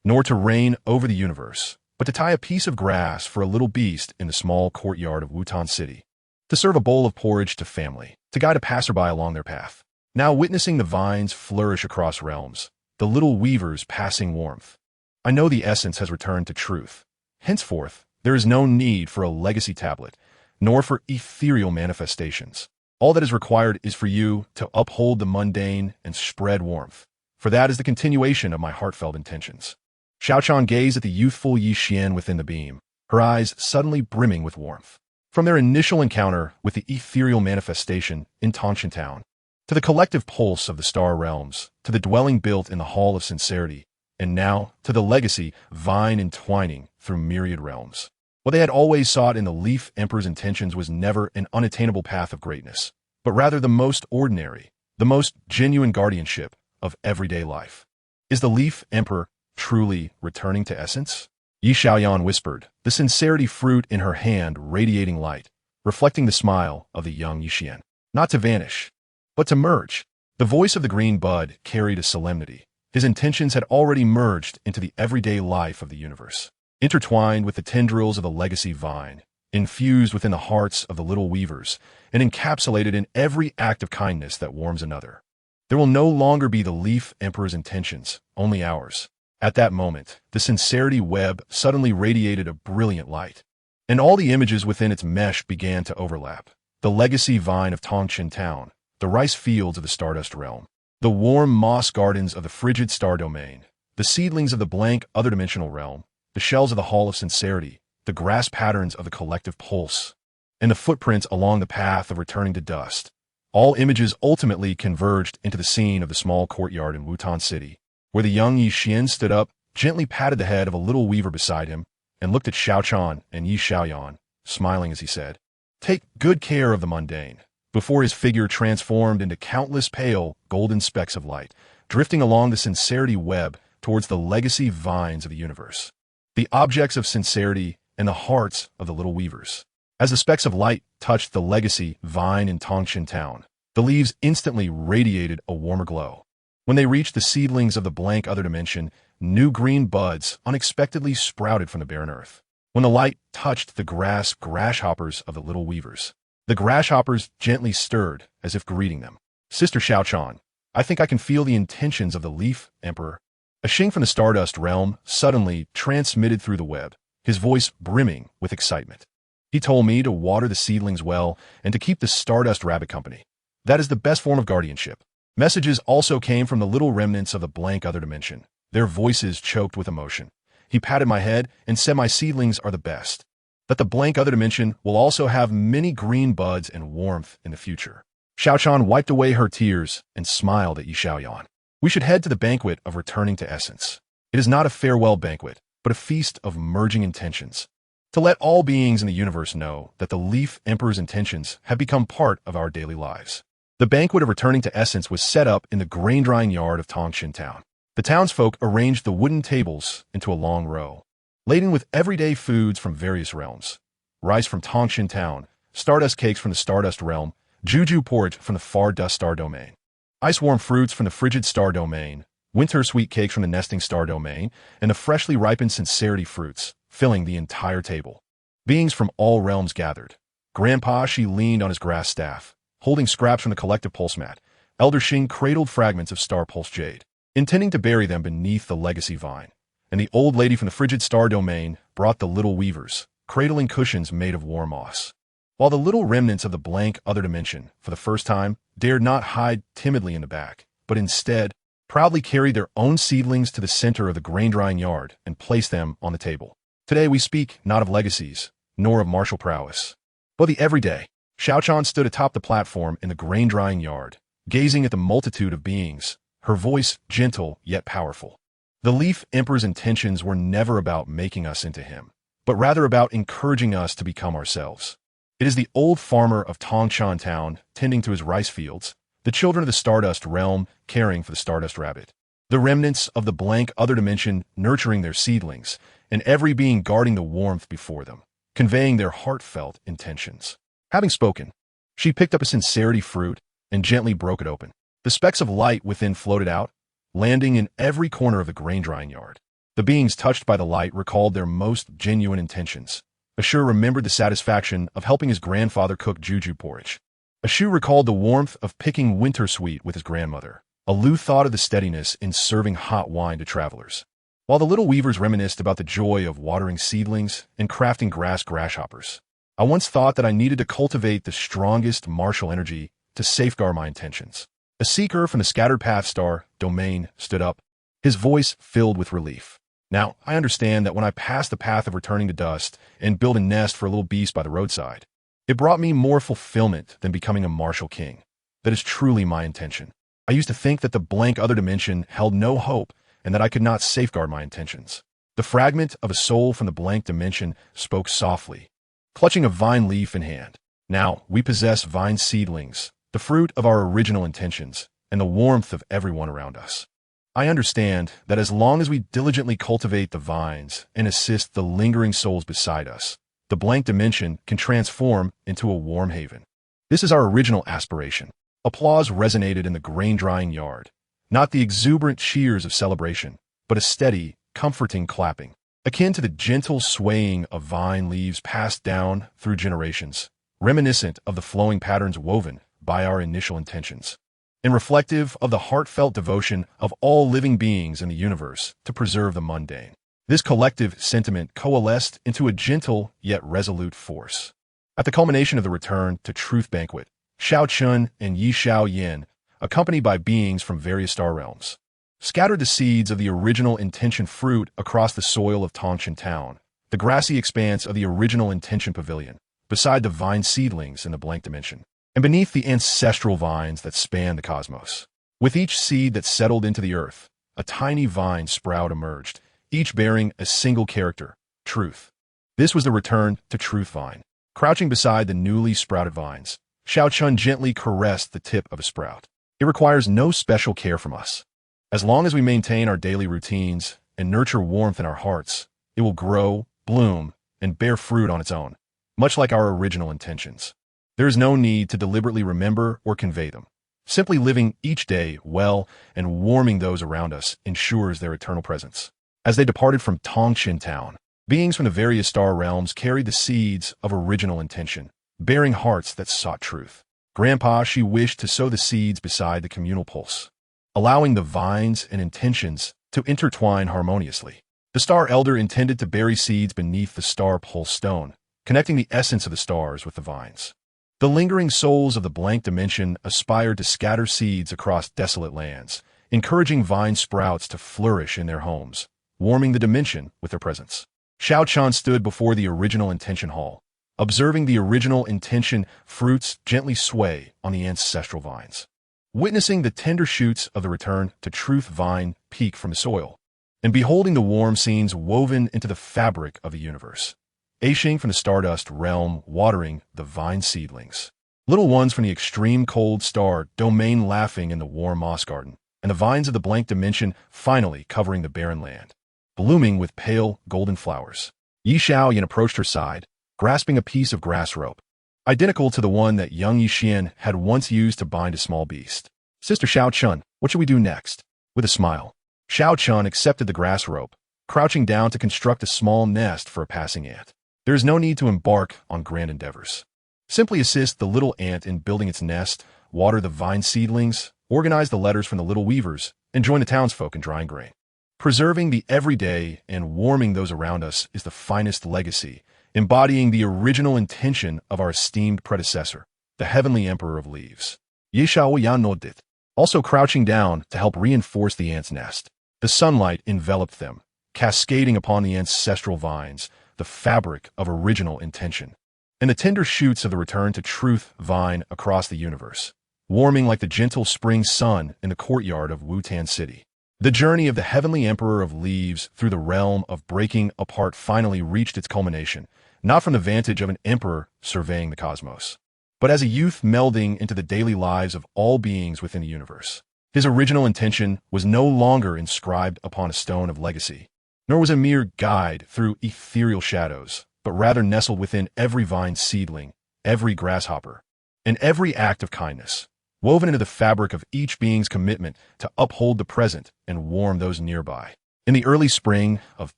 nor to reign over the universe, but to tie a piece of grass for a little beast in the small courtyard of Wutan City, to serve a bowl of porridge to family, to guide a passerby along their path. Now witnessing the vines flourish across realms, the little weavers passing warmth, I know the essence has returned to truth. Henceforth, there is no need for a legacy tablet, nor for ethereal manifestations. All that is required is for you to uphold the mundane and spread warmth, for that is the continuation of my heartfelt intentions. Xiaochan gazed at the youthful Yi Xian within the beam, her eyes suddenly brimming with warmth. From their initial encounter with the ethereal manifestation in Tongqin Town, to the collective pulse of the star realms, to the dwelling built in the Hall of Sincerity, and now to the legacy vine entwining through myriad realms. What they had always sought in the Leaf Emperor's intentions was never an unattainable path of greatness, but rather the most ordinary, the most genuine guardianship of everyday life. Is the Leaf Emperor truly returning to essence? Yi Xiaoyan whispered, the sincerity fruit in her hand radiating light, reflecting the smile of the young Yi Xian. Not to vanish, but to merge. The voice of the green bud carried a solemnity. His intentions had already merged into the everyday life of the universe, intertwined with the tendrils of the legacy vine, infused within the hearts of the little weavers, and encapsulated in every act of kindness that warms another. There will no longer be the Leaf Emperor's intentions, only ours. At that moment, the sincerity web suddenly radiated a brilliant light, and all the images within its mesh began to overlap. The legacy vine of Tongqin Town, the rice fields of the Stardust Realm, the warm moss gardens of the frigid star domain, the seedlings of the blank other-dimensional realm, the shells of the Hall of Sincerity, the grass patterns of the collective pulse, and the footprints along the path of returning to dust. All images ultimately converged into the scene of the small courtyard in Wutan City, where the young Yi Xian stood up, gently patted the head of a little weaver beside him, and looked at Xiaochan and Yi Xiaoyan, smiling as he said, "Take good care of the mundane," before his figure transformed into countless pale, golden specks of light, drifting along the sincerity web towards the legacy vines of the universe, the objects of sincerity and the hearts of the little weavers. As the specks of light touched the legacy vine in Tongqin Town, the leaves instantly radiated a warmer glow. When they reached the seedlings of the blank other dimension, new green buds unexpectedly sprouted from the barren earth. When the light touched the grasshoppers of the little weavers, the grasshoppers gently stirred as if greeting them. Sister Xiaochan, I think I can feel the intentions of the Leaf Emperor. A Xing from the Stardust Realm suddenly transmitted through the web, his voice brimming with excitement. He told me to water the seedlings well and to keep the Stardust Rabbit company. That is the best form of guardianship. Messages also came from the little remnants of the blank other dimension, their voices choked with emotion. He patted my head and said my seedlings are the best, that the blank other dimension will also have many green buds and warmth in the future. Xiaochan wiped away her tears and smiled at Yi Xiaoyan. We should head to the banquet of returning to essence. It is not a farewell banquet, but a feast of merging intentions, to let all beings in the universe know that the Leaf Emperor's intentions have become part of our daily lives. The banquet of returning to essence was set up in the grain-drying yard of Tongqin Town. The townsfolk arranged the wooden tables into a long row, laden with everyday foods from various realms. Rice from Tongqin Town, stardust cakes from the Stardust Realm, juju porridge from the far dust star domain, ice-warm fruits from the frigid star domain, winter sweet cakes from the nesting star domain, and the freshly ripened sincerity fruits, filling the entire table. Beings from all realms gathered. Grandpa Shi leaned on his grass staff, holding scraps from the collective pulse mat. Elder Xing cradled fragments of star pulse jade, intending to bury them beneath the legacy vine. And the old lady from the frigid star domain brought the little weavers, cradling cushions made of warm moss. While the little remnants of the blank other dimension, for the first time, dared not hide timidly in the back, but instead proudly carried their own seedlings to the center of the grain-drying yard and placed them on the table. Today we speak not of legacies, nor of martial prowess, but the everyday. Xiaochan stood atop the platform in the grain-drying yard, gazing at the multitude of beings, her voice gentle yet powerful. The Leaf Emperor's intentions were never about making us into him, but rather about encouraging us to become ourselves. It is the old farmer of Tongshan Town tending to his rice fields, the children of the Stardust Realm caring for the Stardust Rabbit, the remnants of the blank other dimension nurturing their seedlings, and every being guarding the warmth before them, conveying their heartfelt intentions. Having spoken, she picked up a sincerity fruit and gently broke it open. The specks of light within floated out, landing in every corner of the grain-drying yard. The beings touched by the light recalled their most genuine intentions. Ashur remembered the satisfaction of helping his grandfather cook juju porridge. Ashur recalled the warmth of picking winter sweet with his grandmother. Alu thought of the steadiness in serving hot wine to travelers, while the little weavers reminisced about the joy of watering seedlings and crafting grasshoppers. I once thought that I needed to cultivate the strongest martial energy to safeguard my intentions. A seeker from the Scattered Path Star domain stood up, his voice filled with relief. Now, I understand that when I passed the path of returning to dust and built a nest for a little beast by the roadside, it brought me more fulfillment than becoming a martial king. That is truly my intention. I used to think that the blank other dimension held no hope and that I could not safeguard my intentions. The fragment of a soul from the blank dimension spoke softly, clutching a vine leaf in hand. Now, we possess vine seedlings, the fruit of our original intentions, and the warmth of everyone around us. I understand that as long as we diligently cultivate the vines and assist the lingering souls beside us, the blank dimension can transform into a warm haven. This is our original aspiration. Applause resonated in the grain-drying yard, not the exuberant cheers of celebration, but a steady, comforting clapping, akin to the gentle swaying of vine leaves passed down through generations, reminiscent of the flowing patterns woven by our initial intentions, and reflective of the heartfelt devotion of all living beings in the universe to preserve the mundane. This collective sentiment coalesced into a gentle yet resolute force. At the culmination of the Return to Truth banquet, Xiao Chun and Yi Xiao Yin, accompanied by beings from various star realms, scattered the seeds of the original intention fruit across the soil of Tongshan Town, the grassy expanse of the original intention pavilion, beside the vine seedlings in the blank dimension, and beneath the ancestral vines that span the cosmos. With each seed that settled into the earth, a tiny vine sprout emerged, each bearing a single character, truth. This was the Return to Truth vine. Crouching beside the newly sprouted vines, Xiao Chun gently caressed the tip of a sprout. It requires no special care from us. As long as we maintain our daily routines and nurture warmth in our hearts, it will grow, bloom, and bear fruit on its own, much like our original intentions. There is no need to deliberately remember or convey them. Simply living each day well and warming those around us ensures their eternal presence. As they departed from Tongshan Town, beings from the various star realms carried the seeds of original intention, bearing hearts that sought truth. Grandpa, she wished to sow the seeds beside the communal pulse, allowing the vines and intentions to intertwine harmoniously. The Star Elder intended to bury seeds beneath the star pulse stone, connecting the essence of the stars with the vines. The lingering souls of the blank dimension aspired to scatter seeds across desolate lands, encouraging vine sprouts to flourish in their homes, warming the dimension with their presence. Xiao Chan stood before the original intention hall, observing the original intention fruits gently sway on the ancestral vines, witnessing the tender shoots of the Return to Truth vine peek from the soil, and beholding the warm scenes woven into the fabric of the universe. Aishing from the Stardust realm watering the vine seedlings. Little ones from the extreme cold star domain laughing in the warm moss garden, and the vines of the blank dimension finally covering the barren land, blooming with pale golden flowers. Yi Xiaoyan approached her side, grasping a piece of grass rope, identical to the one that young Yi Xian had once used to bind a small beast. Sister Xiao Chun, what should we do next? With a smile, Xiao Chun accepted the grass rope, crouching down to construct a small nest for a passing ant. There is no need to embark on grand endeavors. Simply assist the little ant in building its nest, water the vine seedlings, organize the letters from the little weavers, and join the townsfolk in drying grain. Preserving the everyday and warming those around us is the finest legacy, embodying the original intention of our esteemed predecessor, the Heavenly Emperor of Leaves. Yi Xiaoyan nodded, also crouching down to help reinforce the ants' nest. The sunlight enveloped them, cascading upon the ancestral vines, the fabric of original intention. And the tender shoots of the return to truth vine across the universe, warming like the gentle spring sun in the courtyard of Wutan City. The journey of the heavenly emperor of leaves through the realm of breaking apart finally reached its culmination, not from the vantage of an emperor surveying the cosmos, but as a youth melding into the daily lives of all beings within the universe. His original intention was no longer inscribed upon a stone of legacy, nor was a mere guide through ethereal shadows, but rather nestled within every vine seedling, every grasshopper, and every act of kindness, woven into the fabric of each being's commitment to uphold the present and warm those nearby. In the early spring of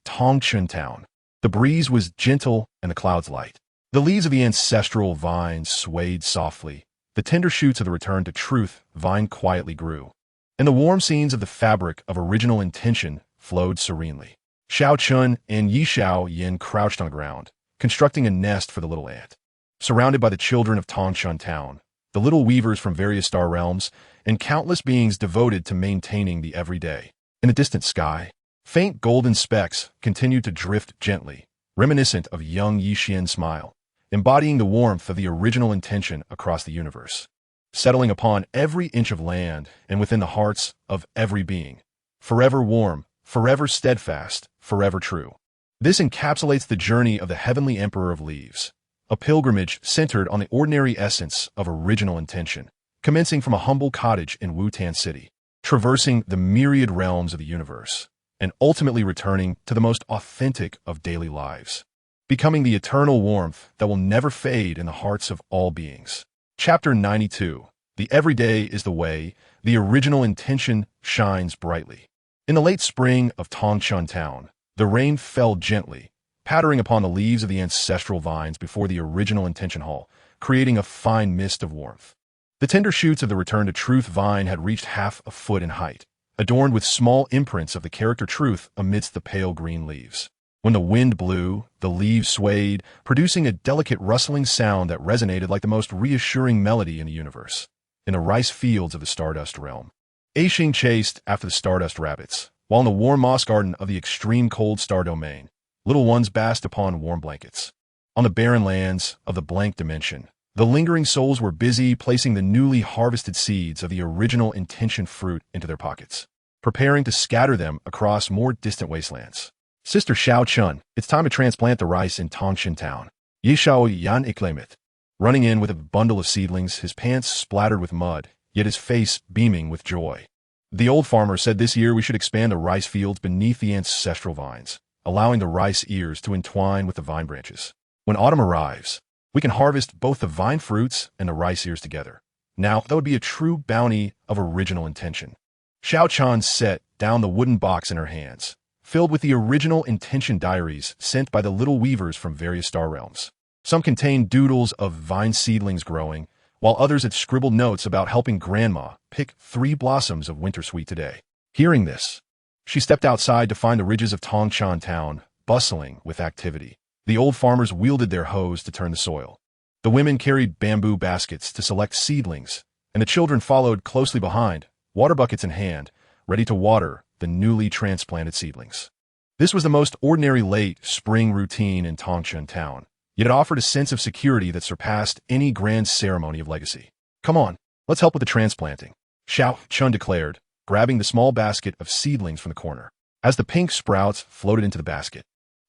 Tongchun Town, the breeze was gentle and the clouds light. The leaves of the ancestral vines swayed softly. The tender shoots of the return to truth vine quietly grew, and the warm scenes of the fabric of original intention flowed serenely. Xiao Chun and Yi Xiao Yin crouched on the ground, constructing a nest for the little ant. Surrounded by the children of Tongchun Town, the little weavers from various star realms, and countless beings devoted to maintaining the everyday. In the distant sky, faint golden specks continued to drift gently, reminiscent of young Yixian's smile, embodying the warmth of the original intention across the universe, settling upon every inch of land and within the hearts of every being, forever warm, forever steadfast, forever true. This encapsulates the journey of the heavenly emperor of leaves, a pilgrimage centered on the ordinary essence of original intention, commencing from a humble cottage in Wutan City, traversing the myriad realms of the universe, and ultimately returning to the most authentic of daily lives, becoming the eternal warmth that will never fade in the hearts of all beings. Chapter 92. The everyday is the way, the original intention shines brightly. In the late spring of Tongchun Town, the rain fell gently, pattering upon the leaves of the ancestral vines before the original intention hall, creating a fine mist of warmth. The tender shoots of the return to truth vine had reached half a foot in height, adorned with small imprints of the character truth amidst the pale green leaves. When the wind blew, the leaves swayed, producing a delicate rustling sound that resonated like the most reassuring melody in the universe. In the rice fields of the Stardust realm, Aixing chased after the Stardust rabbits, while in the warm moss garden of the extreme cold star domain, little ones basked upon warm blankets. On the barren lands of the blank dimension, the lingering souls were busy placing the newly harvested seeds of the original intention fruit into their pockets, preparing to scatter them across more distant wastelands. Sister Xiao Chun, it's time to transplant the rice in Tongchun Town. Yi Xiao Yan iklamit. Running in with a bundle of seedlings, his pants splattered with mud, yet his face beaming with joy. The old farmer said this year we should expand the rice fields beneath the ancestral vines, allowing the rice ears to entwine with the vine branches. When autumn arrives, we can harvest both the vine fruits and the rice ears together. Now, that would be a true bounty of original intention. Xiao Chan set down the wooden box in her hands, filled with the original intention diaries sent by the little weavers from various star realms. Some contained doodles of vine seedlings growing, while others had scribbled notes about helping Grandma pick 3 blossoms of wintersweet today. Hearing this, she stepped outside to find the ridges of Tongchun Town bustling with activity. The old farmers wielded their hoes to turn the soil. The women carried bamboo baskets to select seedlings, and the children followed closely behind, water buckets in hand, ready to water the newly transplanted seedlings. This was the most ordinary late spring routine in Tongchun Town, yet it offered a sense of security that surpassed any grand ceremony of legacy. Come on, let's help with the transplanting, Xiao Chun declared, grabbing the small basket of seedlings from the corner. As the pink sprouts floated into the basket,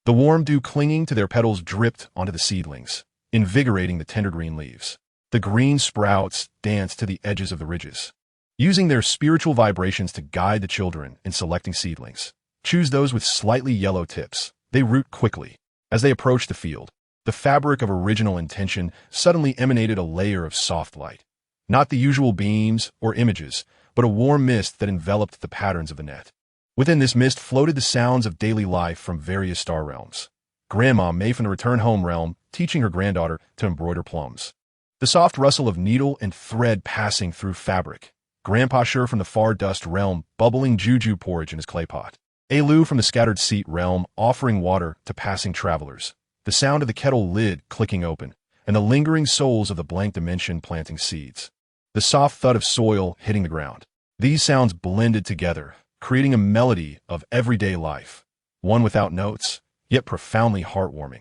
the warm dew clinging to their petals dripped onto the seedlings, invigorating the tender green leaves. The green sprouts danced to the edges of the ridges, using their spiritual vibrations to guide the children in selecting seedlings. Choose those with slightly yellow tips. They root quickly. As they approached the field, the fabric of original intention suddenly emanated a layer of soft light. Not the usual beams or images, but a warm mist that enveloped the patterns of the net. Within this mist floated the sounds of daily life from various star realms. Grandma May from the Return Home realm, teaching her granddaughter to embroider plums. The soft rustle of needle and thread passing through fabric. Grandpa Sure from the Far Dust realm, bubbling juju porridge in his clay pot. Alu from the Scattered Seat realm, offering water to passing travelers. The sound of the kettle lid clicking open, and the lingering souls of the blank dimension planting seeds. The soft thud of soil hitting the ground. These sounds blended together, creating a melody of everyday life, one without notes, yet profoundly heartwarming.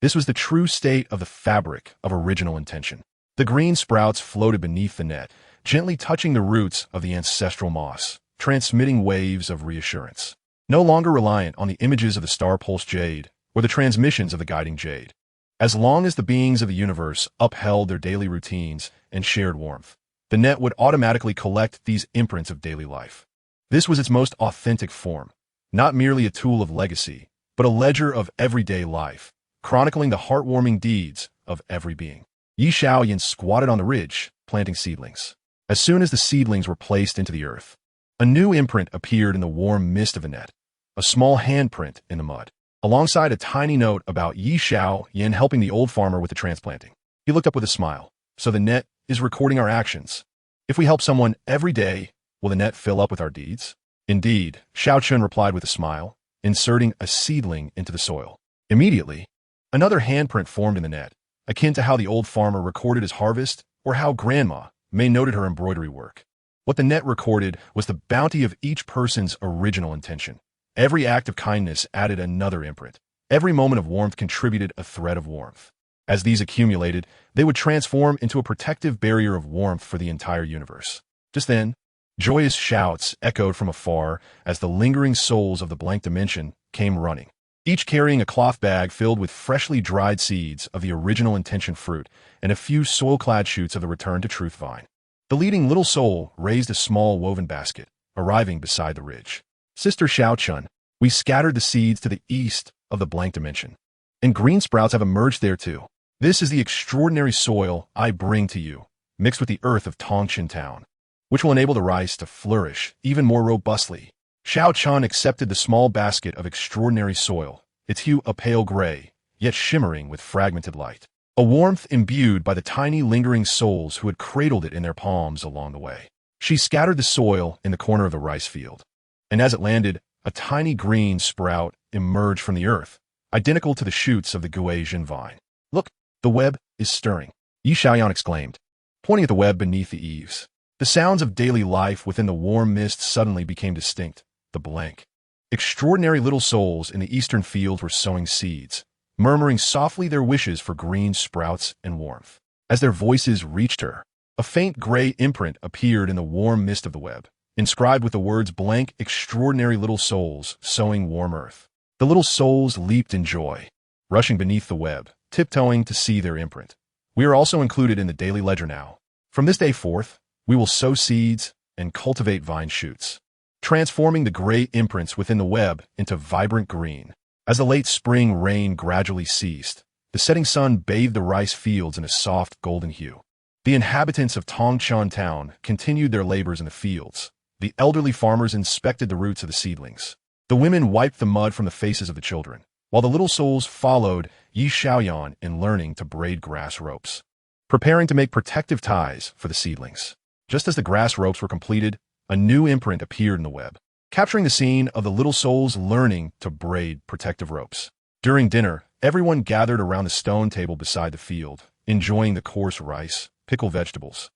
This was the true state of the fabric of original intention. The green sprouts floated beneath the net, gently touching the roots of the ancestral moss, transmitting waves of reassurance. No longer reliant on the images of the star-pulse jade or the transmissions of the guiding jade. As long as the beings of the universe upheld their daily routines and shared warmth, the net would automatically collect these imprints of daily life. This was its most authentic form, not merely a tool of legacy, but a ledger of everyday life, chronicling the heartwarming deeds of every being. Yi Xiaoyan squatted on the ridge, planting seedlings. As soon as the seedlings were placed into the earth, a new imprint appeared in the warm mist of the net, a small handprint in the mud, alongside a tiny note about Yi Xiaoyan helping the old farmer with the transplanting. He looked up with a smile. So the net is recording our actions. If we help someone every day, will the net fill up with our deeds? Indeed, Xiao Chun replied with a smile, inserting a seedling into the soil. Immediately, another handprint formed in the net, akin to how the old farmer recorded his harvest or how Grandma May noted her embroidery work. What the net recorded was the bounty of each person's original intention. Every act of kindness added another imprint. Every moment of warmth contributed a thread of warmth. As these accumulated, they would transform into a protective barrier of warmth for the entire universe. Just then, joyous shouts echoed from afar as the lingering souls of the blank dimension came running, each carrying a cloth bag filled with freshly dried seeds of the original intention fruit and a few soil-clad shoots of the return to truth vine. The leading little soul raised a small woven basket, arriving beside the ridge. Sister Xiao Chun, we scattered the seeds to the east of the blank dimension, and green sprouts have emerged there too. This is the extraordinary soil I bring to you, mixed with the earth of Tongqin Town, which will enable the rice to flourish even more robustly. Xiao Chun accepted the small basket of extraordinary soil, its hue a pale gray, yet shimmering with fragmented light, a warmth imbued by the tiny lingering souls who had cradled it in their palms along the way. She scattered the soil in the corner of the rice field, and as it landed, a tiny green sprout emerged from the earth, identical to the shoots of the Guizhen vine. Look, the web is stirring, Yi Xiaoyan exclaimed, pointing at the web beneath the eaves. The sounds of daily life within the warm mist suddenly became distinct. The blank, extraordinary little souls in the eastern field were sowing seeds, murmuring softly their wishes for green sprouts and warmth. As their voices reached her, a faint gray imprint appeared in the warm mist of the web, inscribed with the words blank extraordinary little souls sowing warm earth. The little souls leaped in joy, rushing beneath the web, tiptoeing to see their imprint. We are also included in the daily ledger now. From this day forth, we will sow seeds and cultivate vine shoots, transforming the gray imprints within the web into vibrant green. As the late spring rain gradually ceased, the setting sun bathed the rice fields in a soft golden hue. The inhabitants of Tongqin Town continued their labors in the fields. The elderly farmers inspected the roots of the seedlings. The women wiped the mud from the faces of the children, while the little souls followed Yi Xiaoyan in learning to braid grass ropes, preparing to make protective ties for the seedlings. Just as the grass ropes were completed, a new imprint appeared in the web, capturing the scene of the little souls learning to braid protective ropes. During dinner, everyone gathered around the stone table beside the field, enjoying the coarse rice, pickled vegetables,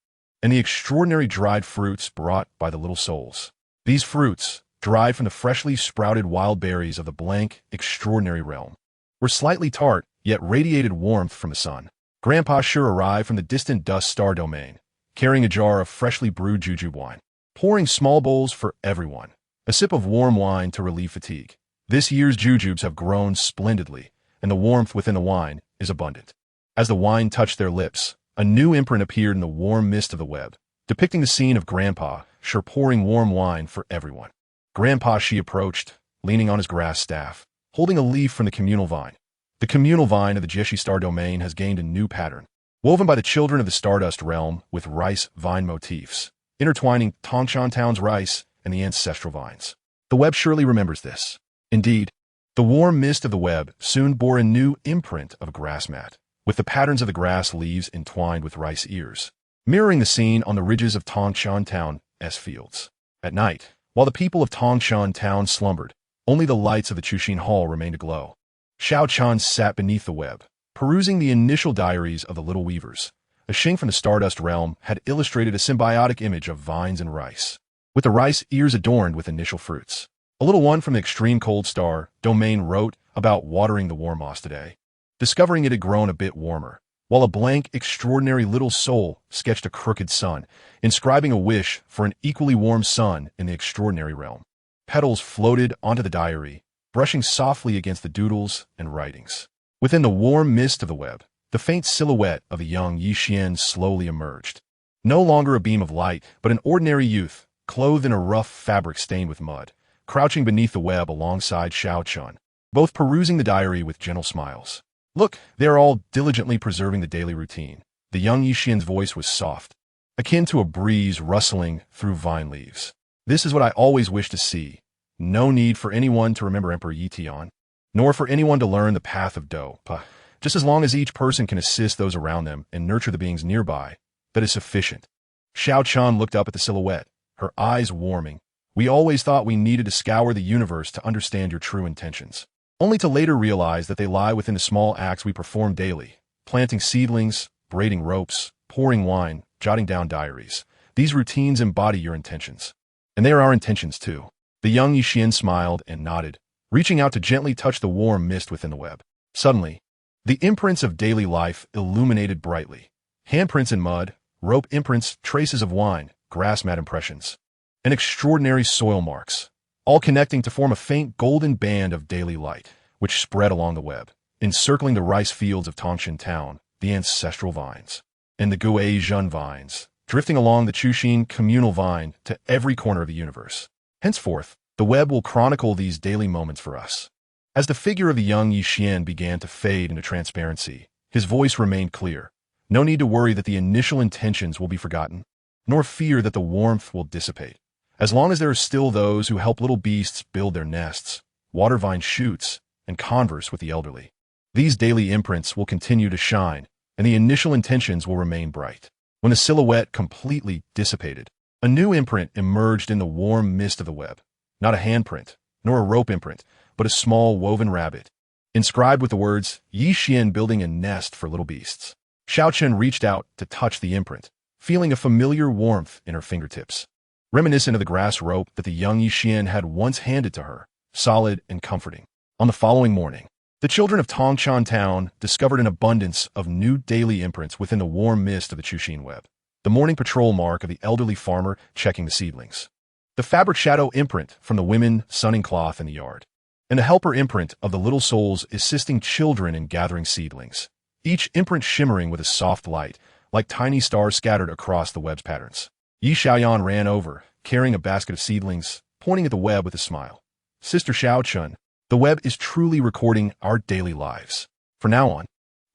and the extraordinary dried fruits brought by the little souls. These fruits, dried from the freshly sprouted wild berries of the blank, extraordinary realm, were slightly tart, yet radiated warmth from the sun. Grandpa Sure arrived from the distant dust star domain, carrying a jar of freshly brewed jujube wine, pouring small bowls for everyone, a sip of warm wine to relieve fatigue. This year's jujubes have grown splendidly, and the warmth within the wine is abundant. As the wine touched their lips, a new imprint appeared in the warm mist of the web, depicting the scene of Grandpa Sure pouring warm wine for everyone. Grandpa Shi approached, leaning on his grass staff, holding a leaf from the communal vine. The communal vine of the Jieshi Star domain has gained a new pattern, woven by the children of the Stardust realm with rice vine motifs, intertwining Tongqin Town's rice and the ancestral vines. The web surely remembers this. Indeed, the warm mist of the web soon bore a new imprint of a grass mat, with the patterns of the grass leaves entwined with rice ears, mirroring the scene on the ridges of Tongqin Town's fields. At night, while the people of Tongqin Town slumbered, only the lights of the Chuxin Hall remained aglow. Xiao Chun sat beneath the web, perusing the initial diaries of the little weavers. A Xing from the Stardust realm had illustrated a symbiotic image of vines and rice. with the rice ears adorned with initial fruits. A little one from the extreme cold star domain wrote about watering the warm moss today, discovering it had grown a bit warmer, while a blank, extraordinary little soul sketched a crooked sun, inscribing a wish for an equally warm sun in the extraordinary realm. Petals floated onto the diary, brushing softly against the doodles and writings. Within the warm mist of the web, the faint silhouette of a young Yixian slowly emerged. No longer a beam of light, but an ordinary youth, clothed in a rough fabric stained with mud, crouching beneath the web alongside Xiao Chun, both perusing the diary with gentle smiles. Look, they are all diligently preserving the daily routine. The young Yixian's voice was soft, akin to a breeze rustling through vine leaves. This is what I always wished to see. No need for anyone to remember Emperor Yi Tian, nor for anyone to learn the path of Do. Just as long as each person can assist those around them and nurture the beings nearby, that is sufficient. Xiao Chun looked up at the silhouette, her eyes warming. We always thought we needed to scour the universe to understand your true intentions, only to later realize that they lie within the small acts we perform daily: planting seedlings, braiding ropes, pouring wine, jotting down diaries. These routines embody your intentions. And they are our intentions too. The young Yixian smiled and nodded, reaching out to gently touch the warm mist within the web. Suddenly, the imprints of daily life illuminated brightly. Handprints in mud, rope imprints, traces of wine, grass mat impressions, and extraordinary soil marks, all connecting to form a faint golden band of daily light, which spread along the web, encircling the rice fields of Tangshan Town, the ancestral vines, and the Guizhun vines, drifting along the Chuxin communal vine to every corner of the universe. Henceforth, the web will chronicle these daily moments for us. As the figure of the young Yixian began to fade into transparency, his voice remained clear. No need to worry that the initial intentions will be forgotten, nor fear that the warmth will dissipate. As long as there are still those who help little beasts build their nests, water vine shoots, and converse with the elderly, these daily imprints will continue to shine, and the initial intentions will remain bright. When the silhouette completely dissipated, a new imprint emerged in the warm mist of the web. Not a handprint, nor a rope imprint, but a small woven rabbit, inscribed with the words, Yixian building a nest for little beasts. Xiao Chun reached out to touch the imprint, feeling a familiar warmth in her fingertips, reminiscent of the grass rope that the young Yixian had once handed to her, solid and comforting. On the following morning, the children of Tangshan Town discovered an abundance of new daily imprints within the warm mist of the Chuxin web. The morning patrol mark of the elderly farmer checking the seedlings, the fabric shadow imprint from the women sunning cloth in the yard, and the helper imprint of the little souls assisting children in gathering seedlings, each imprint shimmering with a soft light, like tiny stars scattered across the web's patterns. Yi Xiaoyan ran over, carrying a basket of seedlings, pointing at the web with a smile. Sister Xiao Chun, the web is truly recording our daily lives. From now on,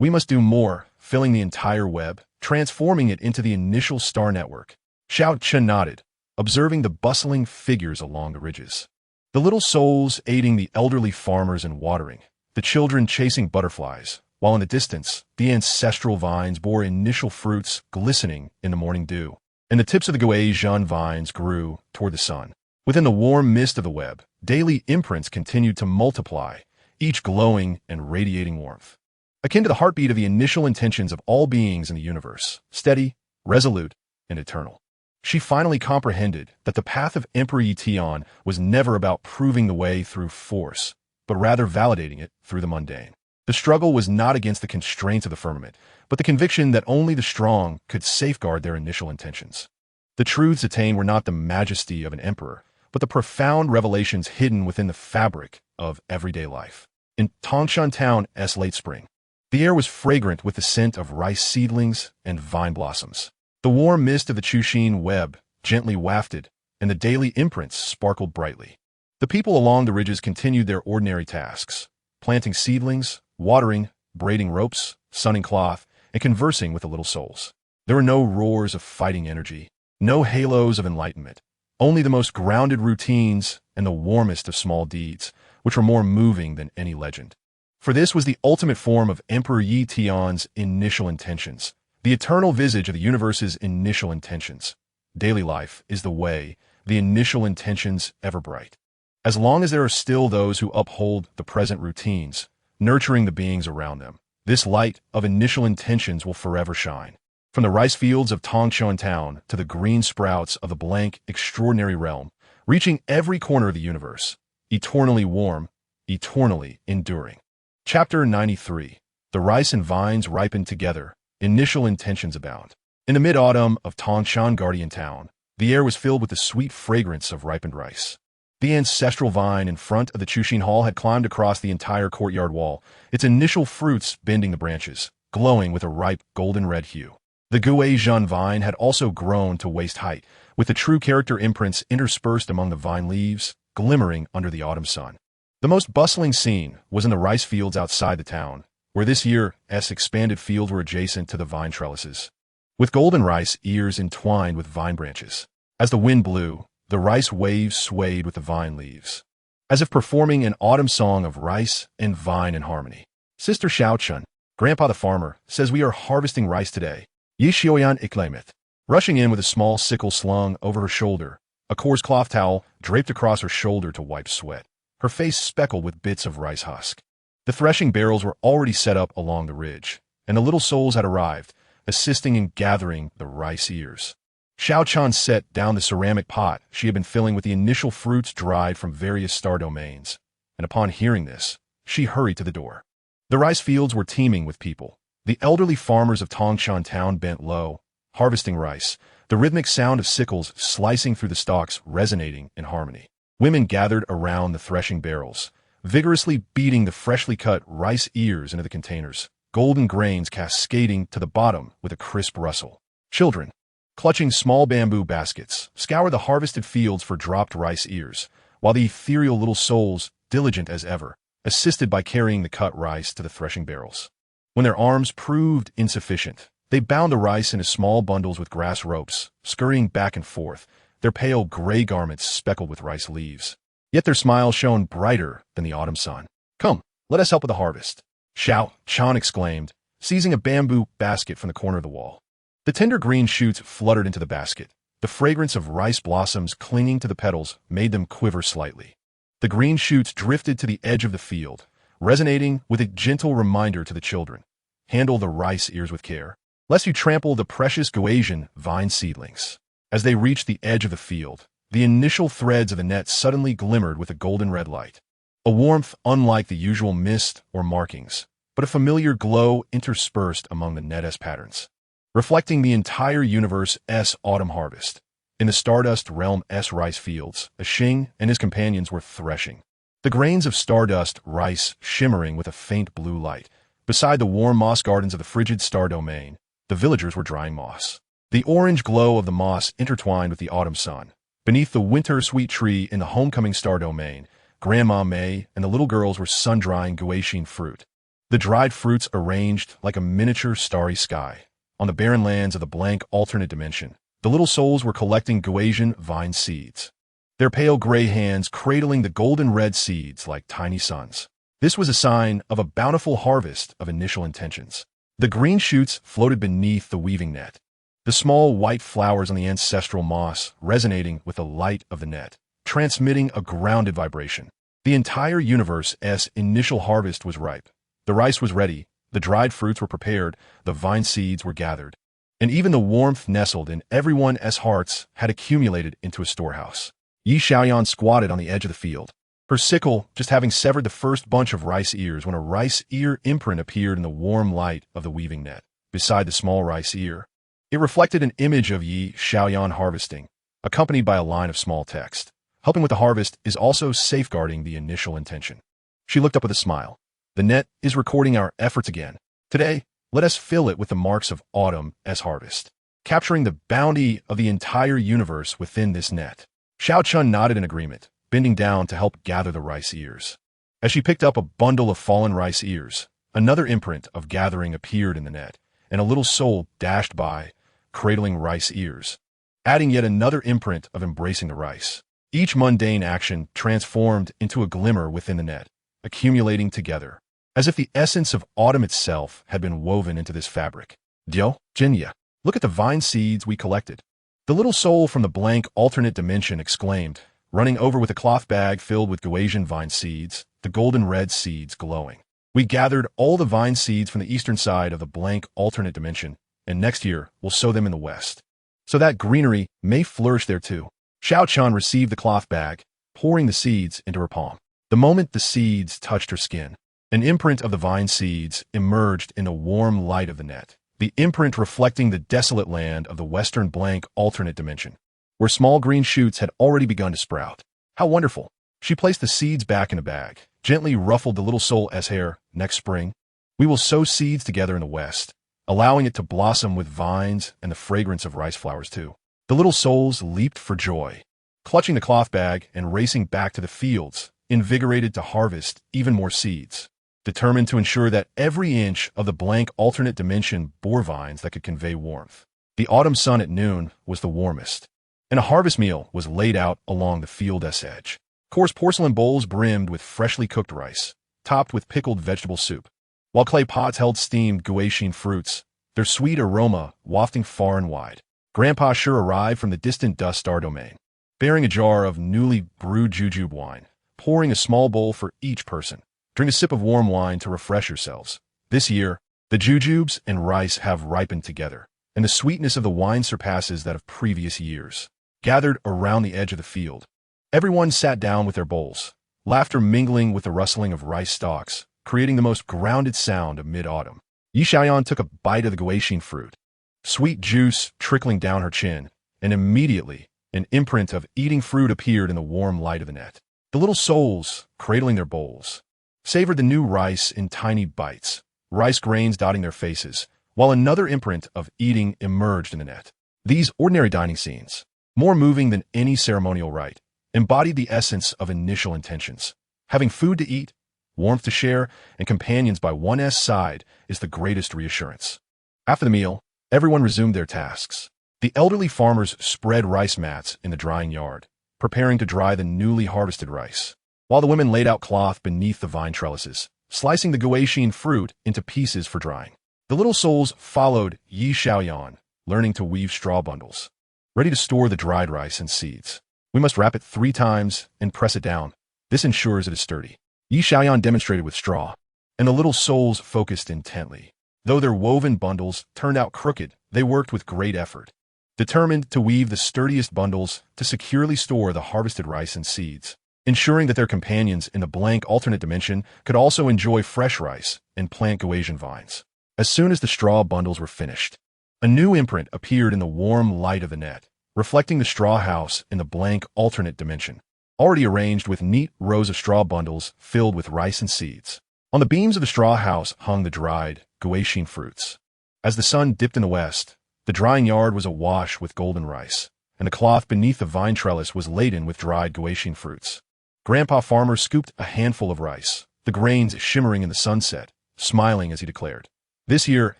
we must do more, filling the entire web, transforming it into the initial star network. Xiao Chun nodded, observing the bustling figures along the ridges. The little souls aiding the elderly farmers in watering, the children chasing butterflies, while in the distance, the ancestral vines bore initial fruits glistening in the morning dew, and the tips of the Guizhun vines grew toward the sun. Within the warm mist of the web, daily imprints continued to multiply, each glowing and radiating warmth, akin to the heartbeat of the initial intentions of all beings in the universe, steady, resolute, and eternal. She finally comprehended that the path of Emperor Yi Tian was never about proving the way through force, but rather validating it through the mundane. The struggle was not against the constraints of the firmament, but the conviction that only the strong could safeguard their initial intentions. The truths attained were not the majesty of an emperor, but the profound revelations hidden within the fabric of everyday life. In Tangshan Town's late spring, the air was fragrant with the scent of rice seedlings and vine blossoms. The warm mist of the Chuxin web gently wafted, and the daily imprints sparkled brightly. The people along the ridges continued their ordinary tasks, planting seedlings, watering, braiding ropes, sunning cloth, and conversing with the little souls. There were no roars of fighting energy, no halos of enlightenment, only the most grounded routines and the warmest of small deeds, which were more moving than any legend. For this was the ultimate form of Emperor Yi Tian's initial intentions, the eternal visage of the universe's initial intentions. Daily life is the way, the initial intentions ever bright. As long as there are still those who uphold the present routines, nurturing the beings around them, this light of initial intentions will forever shine. From the rice fields of Tongchuan Town to the green sprouts of the blank extraordinary realm, reaching every corner of the universe, eternally warm, eternally enduring. Chapter 93. The rice and vines ripen together, initial intentions abound. In the mid-autumn of Tongshan Guardian Town, the air was filled with the sweet fragrance of ripened rice. The ancestral vine in front of the Chuxin Hall had climbed across the entire courtyard wall, its initial fruits bending the branches, glowing with a ripe golden-red hue. The Guizhan vine had also grown to waist height, with the true character imprints interspersed among the vine leaves, glimmering under the autumn sun. The most bustling scene was in the rice fields outside the town, where this year's expanded fields were adjacent to the vine trellises, with golden rice ears entwined with vine branches. As the wind blew, the rice waves swayed with the vine leaves, as if performing an autumn song of rice and vine in harmony. Sister Xiaochun, Grandpa the farmer, says we are harvesting rice today. Yi Xiaoyan iklameth. Rushing in with a small sickle slung over her shoulder, a coarse cloth towel draped across her shoulder to wipe sweat, her face speckled with bits of rice husk. The threshing barrels were already set up along the ridge, and the little souls had arrived, assisting in gathering the rice ears. Xiaochun set down the ceramic pot she had been filling with the initial fruits dried from various star domains, and upon hearing this, she hurried to the door. The rice fields were teeming with people. The elderly farmers of Tongshan Town bent low, harvesting rice, the rhythmic sound of sickles slicing through the stalks resonating in harmony. Women gathered around the threshing barrels, vigorously beating the freshly cut rice ears into the containers, golden grains cascading to the bottom with a crisp rustle. Children, clutching small bamboo baskets, scoured the harvested fields for dropped rice ears, while the ethereal little souls, diligent as ever, assisted by carrying the cut rice to the threshing barrels. When their arms proved insufficient, they bound the rice into small bundles with grass ropes, scurrying back and forth, their pale gray garments speckled with rice leaves. Yet their smiles shone brighter than the autumn sun. Come, let us help with the harvest, Xiaochun exclaimed, seizing a bamboo basket from the corner of the wall. The tender green shoots fluttered into the basket. The fragrance of rice blossoms clinging to the petals made them quiver slightly. The green shoots drifted to the edge of the field, resonating with a gentle reminder to the children. Handle the rice ears with care, lest you trample the precious Guizhan vine seedlings. As they reached the edge of the field, the initial threads of the net suddenly glimmered with a golden red light. A warmth unlike the usual mist or markings, but a familiar glow interspersed among the net's patterns, reflecting the entire universe's autumn harvest. In the Stardust Realm's rice fields, Xing and his companions were threshing, the grains of stardust rice shimmering with a faint blue light. Beside the warm moss gardens of the frigid star domain, the villagers were drying moss. The orange glow of the moss intertwined with the autumn sun. Beneath the winter sweet tree in the homecoming star domain, Grandma May and the little girls were sun-drying Guizhan fruit, the dried fruits arranged like a miniature starry sky. On the barren lands of the blank alternate dimension, the little souls were collecting Guizhan vine seeds, their pale gray hands cradling the golden red seeds like tiny suns. This was a sign of a bountiful harvest of initial intentions. The green shoots floated beneath the weaving net, the small white flowers on the ancestral moss resonating with the light of the net, transmitting a grounded vibration. The entire universe's initial harvest was ripe. The rice was ready, the dried fruits were prepared, the vine seeds were gathered, and even the warmth nestled in everyone's hearts had accumulated into a storehouse. Yi Xiaoyan squatted on the edge of the field, her sickle just having severed the first bunch of rice ears when a rice ear imprint appeared in the warm light of the weaving net. Beside the small rice ear, it reflected an image of Yi Xiaoyan harvesting, accompanied by a line of small text. Helping with the harvest is also safeguarding the initial intention. She looked up with a smile. The net is recording our efforts again. Today, let us fill it with the marks of autumn as harvest, capturing the bounty of the entire universe within this net. Xiaochun nodded in agreement, bending down to help gather the rice ears. As she picked up a bundle of fallen rice ears, another imprint of gathering appeared in the net, and a little soul dashed by, cradling rice ears, adding yet another imprint of embracing the rice. Each mundane action transformed into a glimmer within the net, accumulating together, as if the essence of autumn itself had been woven into this fabric. Dio, Jinya, look at the vine seeds we collected. The little soul from the blank alternate dimension exclaimed, running over with a cloth bag filled with Guizhan vine seeds, the golden red seeds glowing. We gathered all the vine seeds from the eastern side of the blank alternate dimension, and next year we'll sow them in the west, so that greenery may flourish there too. Xiao Chun received the cloth bag, pouring the seeds into her palm. The moment the seeds touched her skin, an imprint of the vine seeds emerged in the warm light of the net, the imprint reflecting the desolate land of the western blank alternate dimension, where small green shoots had already begun to sprout. How wonderful! She placed the seeds back in a bag, gently ruffled the little soul's hair. Next spring, we will sow seeds together in the west, allowing it to blossom with vines and the fragrance of rice flowers too. The little souls leaped for joy, clutching the cloth bag and racing back to the fields, invigorated to harvest even more seeds, determined to ensure that every inch of the blank alternate dimension bore vines that could convey warmth. The autumn sun at noon was the warmest, and a harvest meal was laid out along the field's edge. Coarse porcelain bowls brimmed with freshly cooked rice, topped with pickled vegetable soup, while clay pots held steamed guashing fruits, their sweet aroma wafting far and wide. Grandpa sure arrived from the distant dust star domain, bearing a jar of newly brewed jujube wine, pouring a small bowl for each person. Drink a sip of warm wine to refresh yourselves. This year, the jujubes and rice have ripened together, and the sweetness of the wine surpasses that of previous years. Gathered around the edge of the field, everyone sat down with their bowls, laughter mingling with the rustling of rice stalks, creating the most grounded sound of mid-autumn. Yi Xiaoyan took a bite of the guashing fruit, sweet juice trickling down her chin, and immediately an imprint of eating fruit appeared in the warm light of the net. The little souls, cradling their bowls, savored the new rice in tiny bites, rice grains dotting their faces, while another imprint of eating emerged in the net. These ordinary dining scenes, more moving than any ceremonial rite, embodied the essence of initial intentions. Having food to eat, warmth to share, and companions by one's side is the greatest reassurance. After the meal, everyone resumed their tasks. The elderly farmers spread rice mats in the drying yard, preparing to dry the newly harvested rice, while the women laid out cloth beneath the vine trellises, slicing the guashing fruit into pieces for drying. The little souls followed Yi Xiaoyan, learning to weave straw bundles, ready to store the dried rice and seeds. We must wrap it 3 times and press it down. This ensures it is sturdy. Yi Xiaoyan demonstrated with straw, and the little souls focused intently. Though their woven bundles turned out crooked, they worked with great effort, determined to weave the sturdiest bundles to securely store the harvested rice and seeds, ensuring that their companions in the blank alternate dimension could also enjoy fresh rice and plant guasian vines. As soon as the straw bundles were finished, a new imprint appeared in the warm light of the net, reflecting the straw house in the blank alternate dimension, already arranged with neat rows of straw bundles filled with rice and seeds. On the beams of the straw house hung the dried, guashing fruits. As the sun dipped in the west, the drying yard was awash with golden rice, and the cloth beneath the vine trellis was laden with dried guashing fruits. Grandpa Farmer scooped a handful of rice, the grains shimmering in the sunset, smiling as he declared, "This year,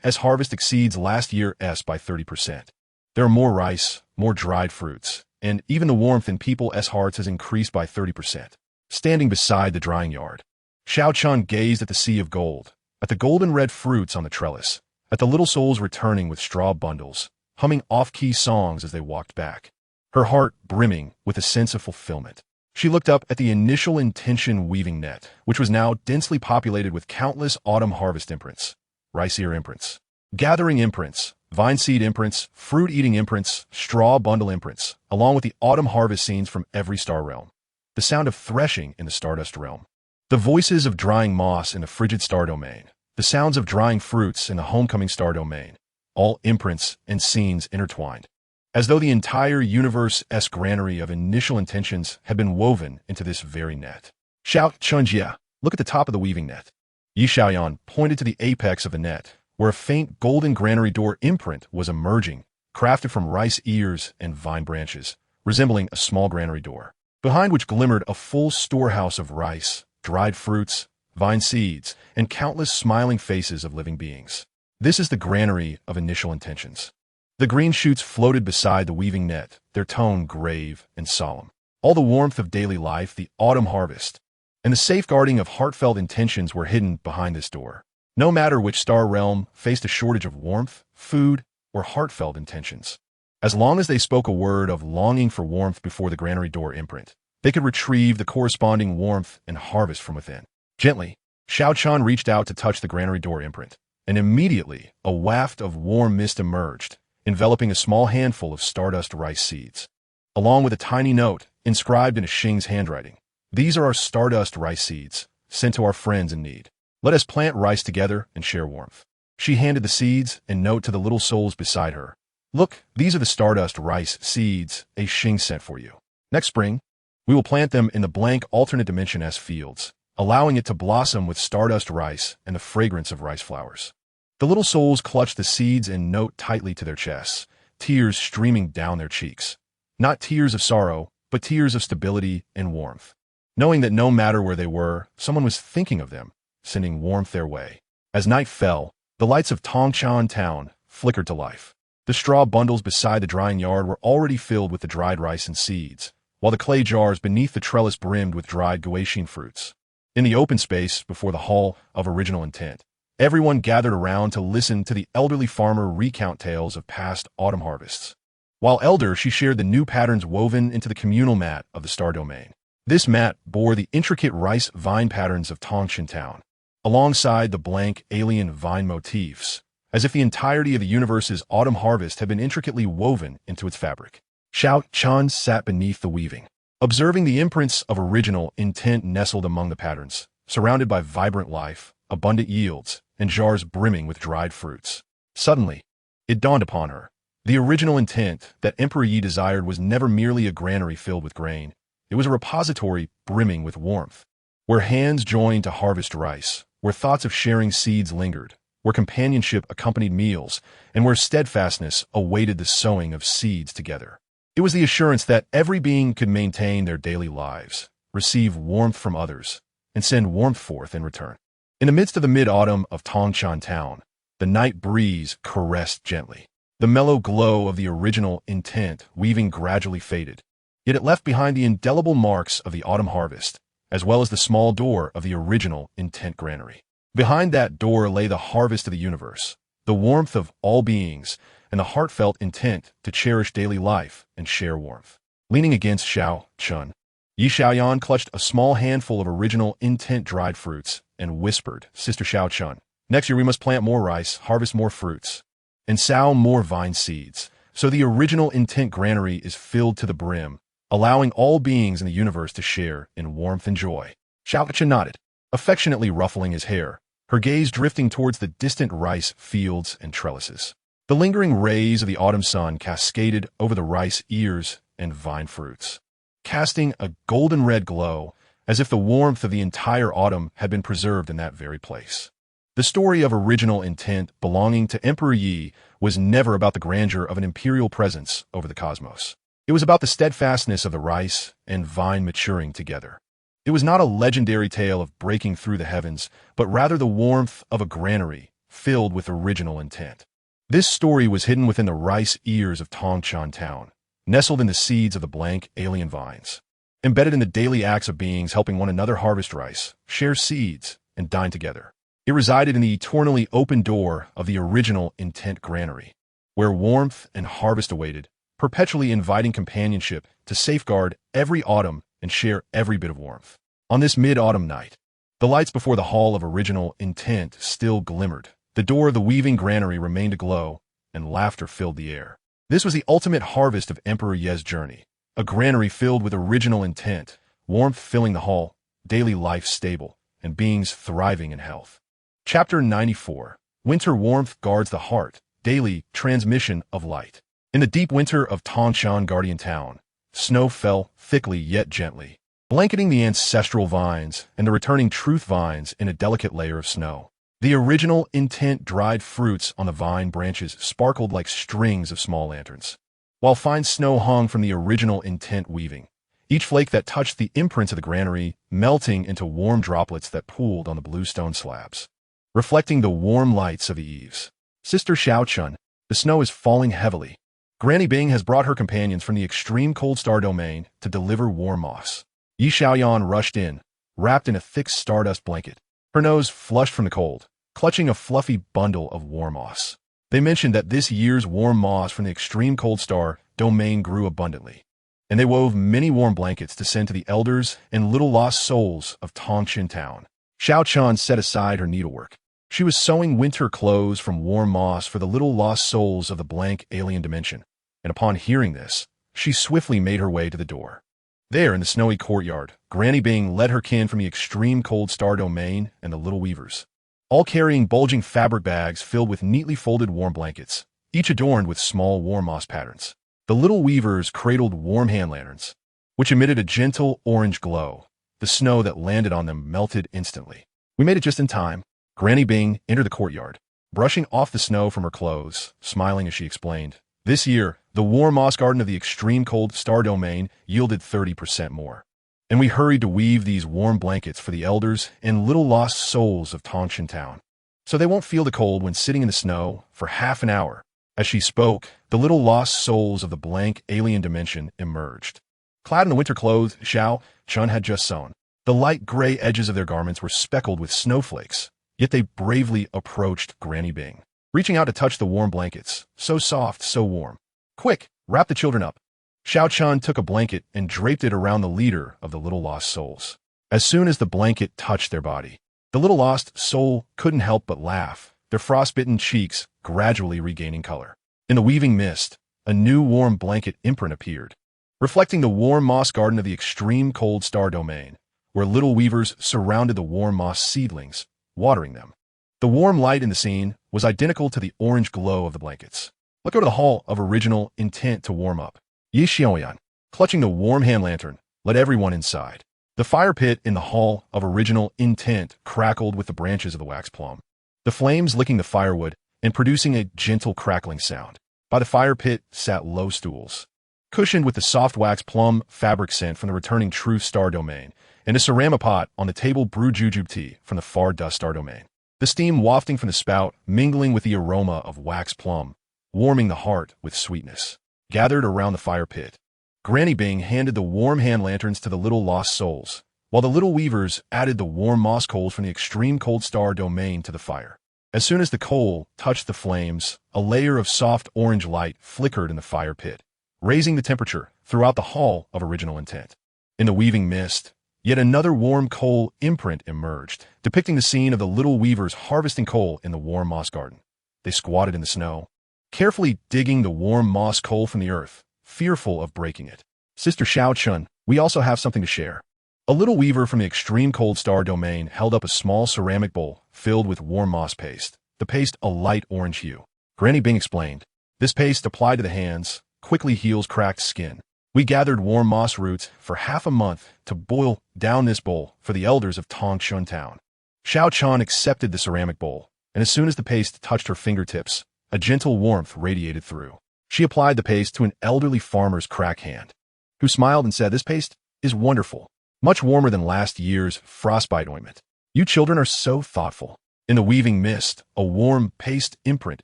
as harvest exceeds last year's by 30%. There are more rice, more dried fruits, and even the warmth in people's hearts has increased by 30%. Standing beside the drying yard, Xiao Chun gazed at the sea of gold, at the golden red fruits on the trellis, at the little souls returning with straw bundles, humming off-key songs as they walked back, her heart brimming with a sense of fulfillment. She looked up at the initial intention weaving net, which was now densely populated with countless autumn harvest imprints, rice ear imprints, gathering imprints, vine seed imprints, fruit-eating imprints, straw bundle imprints, along with the autumn harvest scenes from every star realm. The sound of threshing in the stardust realm, the voices of drying moss in the frigid star domain, the sounds of drying fruits in the homecoming star domain, all imprints and scenes intertwined, as though the entire universe's granary of initial intentions had been woven into this very net. Xiao Chunjia, look at the top of the weaving net. Yi Xiaoyan pointed to the apex of the net, where a faint golden granary door imprint was emerging, crafted from rice ears and vine branches, resembling a small granary door, behind which glimmered a full storehouse of rice, dried fruits, vine seeds, and countless smiling faces of living beings. This is the granary of initial intentions. The green shoots floated beside the weaving net, their tone grave and solemn. All the warmth of daily life, the autumn harvest, and the safeguarding of heartfelt intentions were hidden behind this door. No matter which star realm faced a shortage of warmth, food, or heartfelt intentions, as long as they spoke a word of longing for warmth before the granary door imprint, they could retrieve the corresponding warmth and harvest from within. Gently, Xiao Chun reached out to touch the granary door imprint, and immediately a waft of warm mist emerged, enveloping a small handful of stardust rice seeds, along with a tiny note inscribed in a Xing's handwriting. These are our stardust rice seeds, sent to our friends in need. Let us plant rice together and share warmth. She handed the seeds and note to the little souls beside her. Look, these are the stardust rice seeds a Xing sent for you. Next spring, we will plant them in the blank alternate dimension as fields, allowing it to blossom with stardust rice and the fragrance of rice flowers. The little souls clutched the seeds and note tightly to their chests, tears streaming down their cheeks. Not tears of sorrow, but tears of stability and warmth, knowing that no matter where they were, someone was thinking of them, sending warmth their way. As night fell, the lights of Tongchan town flickered to life. The straw bundles beside the drying yard were already filled with the dried rice and seeds, while the clay jars beneath the trellis brimmed with dried guaxin fruits. In the open space before the Hall of Original Intent, everyone gathered around to listen to the elderly farmer recount tales of past autumn harvests. While elder, she shared the new patterns woven into the communal mat of the star domain. This mat bore the intricate rice vine patterns of Tongchan town, alongside the blank alien vine motifs, as if the entirety of the universe's autumn harvest had been intricately woven into its fabric. Xiao Chan sat beneath the weaving, observing the imprints of original intent nestled among the patterns, surrounded by vibrant life, abundant yields, and jars brimming with dried fruits. Suddenly, it dawned upon her. The original intent that Emperor Yi desired was never merely a granary filled with grain. It was a repository brimming with warmth, where hands joined to harvest rice, where thoughts of sharing seeds lingered, where companionship accompanied meals, and where steadfastness awaited the sowing of seeds together. It was the assurance that every being could maintain their daily lives, receive warmth from others, and send warmth forth in return. In the midst of the mid-autumn of Tongchan town, the night breeze caressed gently. The mellow glow of the original intent weaving gradually faded, yet it left behind the indelible marks of the autumn harvest, as well as the small door of the original intent granary. Behind that door lay the harvest of the universe, the warmth of all beings, and the heartfelt intent to cherish daily life and share warmth. Leaning against Xiao Chun, Yi Xiaoyan clutched a small handful of original intent dried fruits and whispered, Sister Xiao Chun, next year we must plant more rice, harvest more fruits, and sow more vine seeds, so the original intent granary is filled to the brim, allowing all beings in the universe to share in warmth and joy. Xiao Chun nodded, affectionately ruffling his hair, her gaze drifting towards the distant rice fields and trellises. The lingering rays of the autumn sun cascaded over the rice ears and vine fruits, casting a golden red glow as if the warmth of the entire autumn had been preserved in that very place. The story of original intent belonging to Emperor Yi was never about the grandeur of an imperial presence over the cosmos. It was about the steadfastness of the rice and vine maturing together. It was not a legendary tale of breaking through the heavens, but rather the warmth of a granary filled with original intent. This story was hidden within the rice ears of Tongchan town, nestled in the seeds of the blank alien vines, embedded in the daily acts of beings helping one another harvest rice, share seeds, and dine together. It resided in the eternally open door of the original intent granary, where warmth and harvest awaited, perpetually inviting companionship to safeguard every autumn and share every bit of warmth. On this mid-autumn night, the lights before the Hall of Original Intent still glimmered. The door of the weaving granary remained aglow, and laughter filled the air. This was the ultimate harvest of Emperor Ye's journey, a granary filled with original intent, warmth filling the hall, daily life stable, and beings thriving in health. Chapter 94. Winter warmth guards the heart, daily transmission of light. In the deep winter of Tongchan Guardian Town, snow fell thickly yet gently, blanketing the ancestral vines and the returning truth vines in a delicate layer of snow. The original intent dried fruits on the vine branches sparkled like strings of small lanterns, while fine snow hung from the original intent weaving, each flake that touched the imprints of the granary melting into warm droplets that pooled on the blue stone slabs, reflecting the warm lights of the eaves. Sister Xiao Chun, the snow is falling heavily. Granny Bing has brought her companions from the extreme cold star domain to deliver warm moss. Yi Xiaoyan rushed in, wrapped in a thick stardust blanket, her nose flushed from the cold, clutching a fluffy bundle of warm moss. They mentioned that this year's warm moss from the extreme cold star domain grew abundantly, and they wove many warm blankets to send to the elders and little lost souls of Tongchan town. Xiao Chun set aside her needlework, She was sewing winter clothes from warm moss for the little lost souls of the blank alien dimension, and upon hearing this, she swiftly made her way to the door. There, in the snowy courtyard, Granny Bing led her kin from the extreme cold star domain and the little weavers, all carrying bulging fabric bags filled with neatly folded warm blankets, each adorned with small warm moss patterns. The little weavers cradled warm hand lanterns, which emitted a gentle orange glow. The snow that landed on them melted instantly. We made it just in time. Granny Bing entered the courtyard, brushing off the snow from her clothes, smiling as she explained. This year, the warm moss garden of the extreme cold star domain yielded 30% more. And we hurried to weave these warm blankets for the elders and little lost souls of Tongshan Town, so they won't feel the cold when sitting in the snow for half an hour. As she spoke, the little lost souls of the blank alien dimension emerged. Clad in the winter clothes Xiao Chun had just sewn, the light gray edges of their garments were speckled with snowflakes, yet they bravely approached Granny Bing, reaching out to touch the warm blankets, so soft, so warm. Quick, wrap the children up. Xiao Chun took a blanket and draped it around the leader of the little lost souls. As soon as the blanket touched their body, the little lost soul couldn't help but laugh, their frostbitten cheeks gradually regaining color. In the weaving mist, a new warm blanket imprint appeared, reflecting the warm moss garden of the extreme cold star domain, where little weavers surrounded the warm moss seedlings, watering them. The warm light in the scene was identical to the orange glow of the blankets. Let's go to the hall of original intent to warm up. Yi Xiaoyan, clutching the warm hand lantern, led everyone inside. The fire pit in the hall of original intent crackled with the branches of the wax plum, the flames licking the firewood and producing a gentle crackling sound. By the fire pit sat low stools, cushioned with the soft wax plum fabric scent from the returning true star domain, and a ceramic pot on the table brewed jujube tea from the far dust star domain. The steam wafting from the spout, mingling with the aroma of wax plum, warming the heart with sweetness. Gathered around the fire pit, Granny Bing handed the warm hand lanterns to the little lost souls, while the little weavers added the warm moss coals from the extreme cold star domain to the fire. As soon as the coal touched the flames, a layer of soft orange light flickered in the fire pit, raising the temperature throughout the hall of original intent. In the weaving mist, yet another warm coal imprint emerged, depicting the scene of the little weavers harvesting coal in the warm moss garden. They squatted in the snow, carefully digging the warm moss coal from the earth, fearful of breaking it. Sister Xiao Chun, we also have something to share. A little weaver from the extreme cold star domain held up a small ceramic bowl filled with warm moss paste, the paste a light orange hue. Granny Bing explained, this paste applied to the hands quickly heals cracked skin. We gathered warm moss roots for half a month to boil down this bowl for the elders of Tongshan Town. Xiao Chun accepted the ceramic bowl, and as soon as the paste touched her fingertips, a gentle warmth radiated through. She applied the paste to an elderly farmer's crack hand, who smiled and said, this paste is wonderful, much warmer than last year's frostbite ointment. You children are so thoughtful. In the weaving mist, a warm paste imprint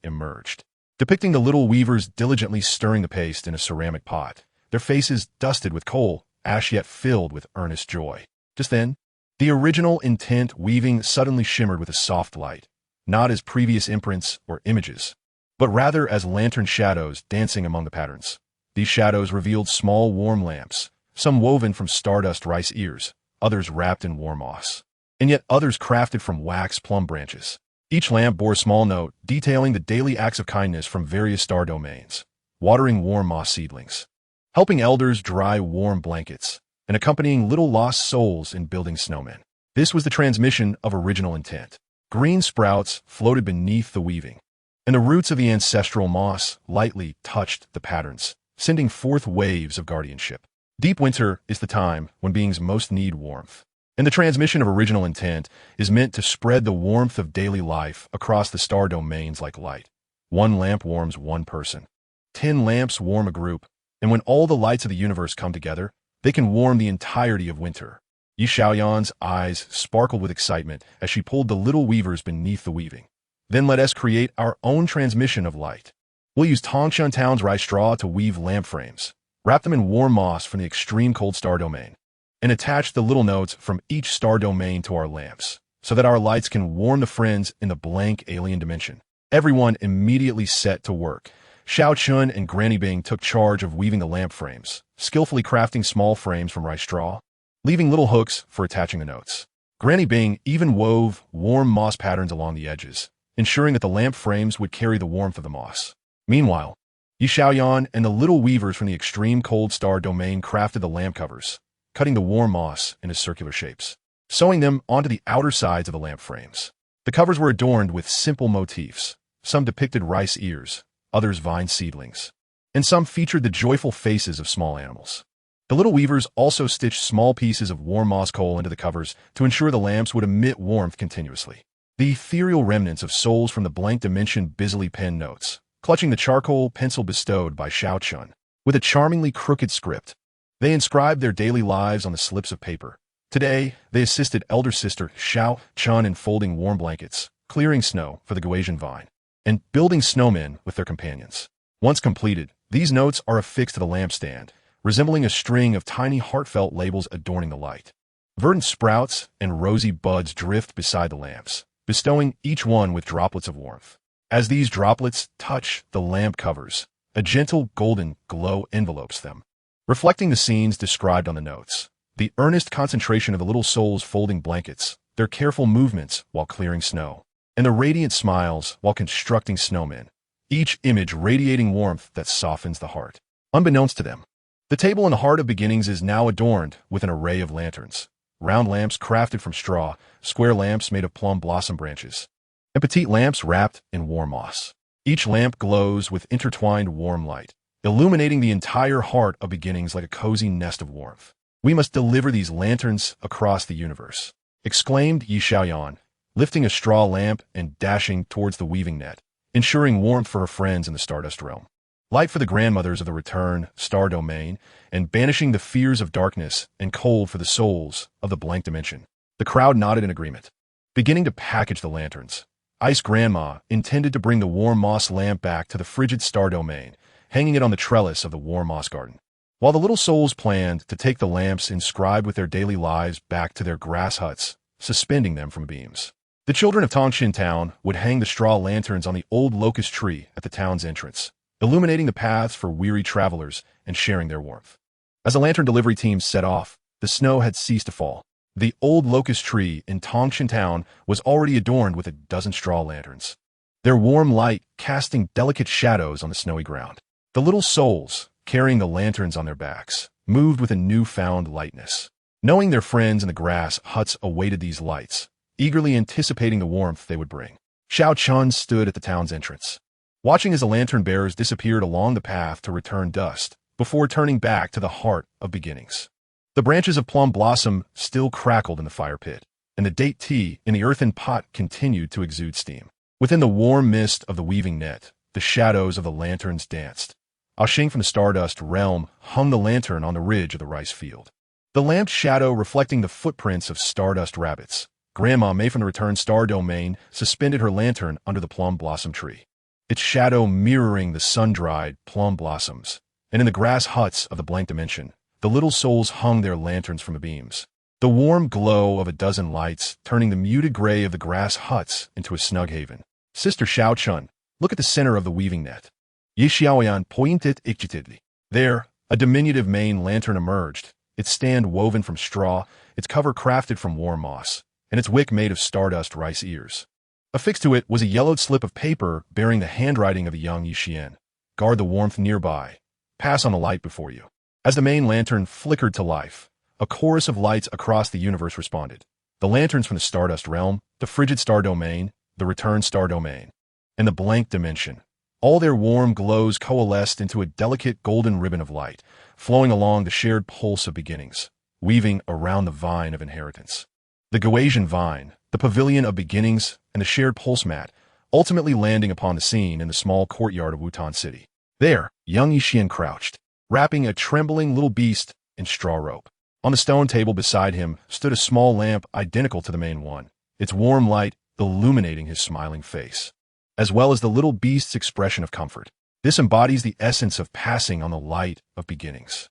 emerged, depicting the little weavers diligently stirring the paste in a ceramic pot, their faces dusted with coal, ash yet filled with earnest joy. Just then, the original intent weaving suddenly shimmered with a soft light, not as previous imprints or images, but rather as lantern shadows dancing among the patterns. These shadows revealed small warm lamps, some woven from stardust rice ears, others wrapped in warm moss, and yet others crafted from wax plum branches. Each lamp bore a small note detailing the daily acts of kindness from various star domains, watering warm moss seedlings, helping elders dry warm blankets, and accompanying little lost souls in building snowmen. This was the transmission of original intent. Green sprouts floated beneath the weaving, and the roots of the ancestral moss lightly touched the patterns, sending forth waves of guardianship. Deep winter is the time when beings most need warmth, and the transmission of original intent is meant to spread the warmth of daily life across the star domains like light. One lamp warms one person. 10 lamps warm a group, and when all the lights of the universe come together, they can warm the entirety of winter. Yi Xiaoyan's eyes sparkled with excitement as she pulled the little weavers beneath the weaving. Then let us create our own transmission of light. We'll use Tongshan Town's rice straw to weave lamp frames, wrap them in warm moss from the extreme cold star domain, and attach the little notes from each star domain to our lamps, so that our lights can warm the friends in the blank alien dimension. Everyone immediately set to work. Xiao Chun and Granny Bing took charge of weaving the lamp frames, skillfully crafting small frames from rice straw, leaving little hooks for attaching the notes. Granny Bing even wove warm moss patterns along the edges, ensuring that the lamp frames would carry the warmth of the moss. Meanwhile, Yi Xiaoyan and the little weavers from the extreme cold star domain crafted the lamp covers, cutting the warm moss into circular shapes, sewing them onto the outer sides of the lamp frames. The covers were adorned with simple motifs. Some depicted rice ears, others vine seedlings, and some featured the joyful faces of small animals. The little weavers also stitched small pieces of warm moss coal into the covers to ensure the lamps would emit warmth continuously. The ethereal remnants of souls from the blank dimension busily penned notes, clutching the charcoal pencil bestowed by Xiao Chun. With a charmingly crooked script, they inscribed their daily lives on the slips of paper. Today, they assisted elder sister Xiao Chun in folding warm blankets, clearing snow for the Qingyang vine, and building snowmen with their companions. Once completed, these notes are affixed to the lampstand, resembling a string of tiny heartfelt labels adorning the light. Verdant sprouts and rosy buds drift beside the lamps, bestowing each one with droplets of warmth. As these droplets touch the lamp covers, a gentle golden glow envelopes them, reflecting the scenes described on the notes. The earnest concentration of the little souls folding blankets, their careful movements while clearing snow, and the radiant smiles while constructing snowmen, each image radiating warmth that softens the heart. Unbeknownst to them, the table in the heart of beginnings is now adorned with an array of lanterns, round lamps crafted from straw, square lamps made of plum blossom branches, and petite lamps wrapped in warm moss. Each lamp glows with intertwined warm light, illuminating the entire heart of beginnings like a cozy nest of warmth. "We must deliver these lanterns across the universe," exclaimed Yi Xiaoyan, lifting a straw lamp and dashing towards the weaving net, ensuring warmth for her friends in the Stardust Realm. Light for the grandmothers of the return star domain, and banishing the fears of darkness and cold for the souls of the blank dimension. The crowd nodded in agreement, beginning to package the lanterns. Ice Grandma intended to bring the warm moss lamp back to the frigid star domain, hanging it on the trellis of the warm moss garden, while the little souls planned to take the lamps inscribed with their daily lives back to their grass huts, suspending them from beams. The children of Tongshan Town would hang the straw lanterns on the old locust tree at the town's entrance, illuminating the paths for weary travelers and sharing their warmth. As the lantern delivery team set off, the snow had ceased to fall. The old locust tree in Tongshan Town was already adorned with a dozen straw lanterns, their warm light casting delicate shadows on the snowy ground. The little souls, carrying the lanterns on their backs, moved with a newfound lightness, knowing their friends in the grass huts awaited these lights, eagerly anticipating the warmth they would bring. Xiao Chun stood at the town's entrance, watching as the lantern bearers disappeared along the path to return dust, before turning back to the heart of beginnings. The branches of plum blossom still crackled in the fire pit, and the date tea in the earthen pot continued to exude steam. Within the warm mist of the weaving net, the shadows of the lanterns danced. Xing from the Stardust Realm hung the lantern on the ridge of the rice field, the lamp's shadow reflecting the footprints of stardust rabbits. Grandma May from the Return Star Domain suspended her lantern under the plum blossom tree, its shadow mirroring the sun-dried plum blossoms. And in the grass huts of the blank dimension, the little souls hung their lanterns from the beams, the warm glow of a dozen lights turning the muted gray of the grass huts into a snug haven. "Sister Xiao Chun, look at the center of the weaving net." Yi Xiaoyan pointed excitedly. There, a diminutive main lantern emerged, its stand woven from straw, its cover crafted from warm moss, and its wick made of stardust rice ears. Affixed to it was a yellowed slip of paper bearing the handwriting of the young Yi Xian. "Guard the warmth nearby. Pass on the light before you." As the main lantern flickered to life, a chorus of lights across the universe responded. The lanterns from the Stardust Realm, the frigid star domain, the Return Star Domain, and the blank dimension. All their warm glows coalesced into a delicate golden ribbon of light, flowing along the shared pulse of beginnings, weaving around the vine of inheritance. The Qingyang vine, the pavilion of beginnings, and the shared pulse mat, ultimately landing upon the scene in the small courtyard of Wutan City. There, young Yi Xian crouched, wrapping a trembling little beast in straw rope. On the stone table beside him stood a small lamp identical to the main one, its warm light illuminating his smiling face, as well as the little beast's expression of comfort. This embodies the essence of passing on the light of beginnings.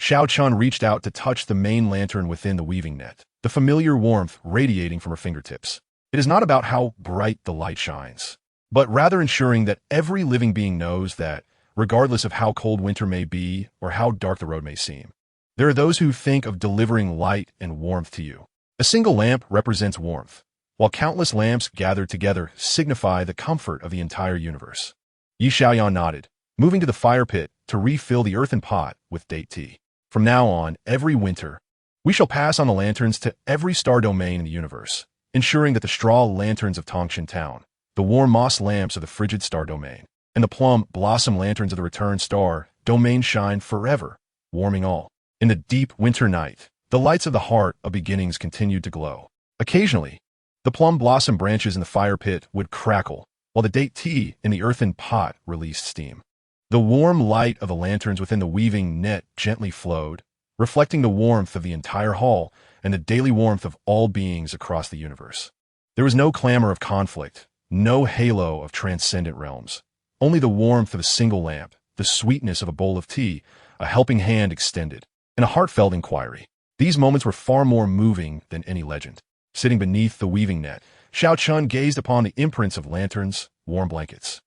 Xiao Chun reached out to touch the main lantern within the weaving net, the familiar warmth radiating from her fingertips. It is not about how bright the light shines, but rather ensuring that every living being knows that, regardless of how cold winter may be or how dark the road may seem, there are those who think of delivering light and warmth to you. A single lamp represents warmth, while countless lamps gathered together signify the comfort of the entire universe. Yi Xiaoyan nodded, moving to the fire pit to refill the earthen pot with date tea. From now on, every winter, we shall pass on the lanterns to every star domain in the universe, ensuring that the straw lanterns of Tongshan Town, the warm moss lamps of the frigid star domain, and the plum blossom lanterns of the return star domain shine forever, warming all. In the deep winter night, the lights of the heart of beginnings continued to glow. Occasionally, the plum blossom branches in the fire pit would crackle, while the date tea in the earthen pot released steam. The warm light of the lanterns within the weaving net gently flowed, reflecting the warmth of the entire hall and the daily warmth of all beings across the universe. There was no clamor of conflict, no halo of transcendent realms, only the warmth of a single lamp, the sweetness of a bowl of tea, a helping hand extended, and a heartfelt inquiry. These moments were far more moving than any legend. Sitting beneath the weaving net, Xiao Chun gazed upon the imprints of lanterns, warm blankets,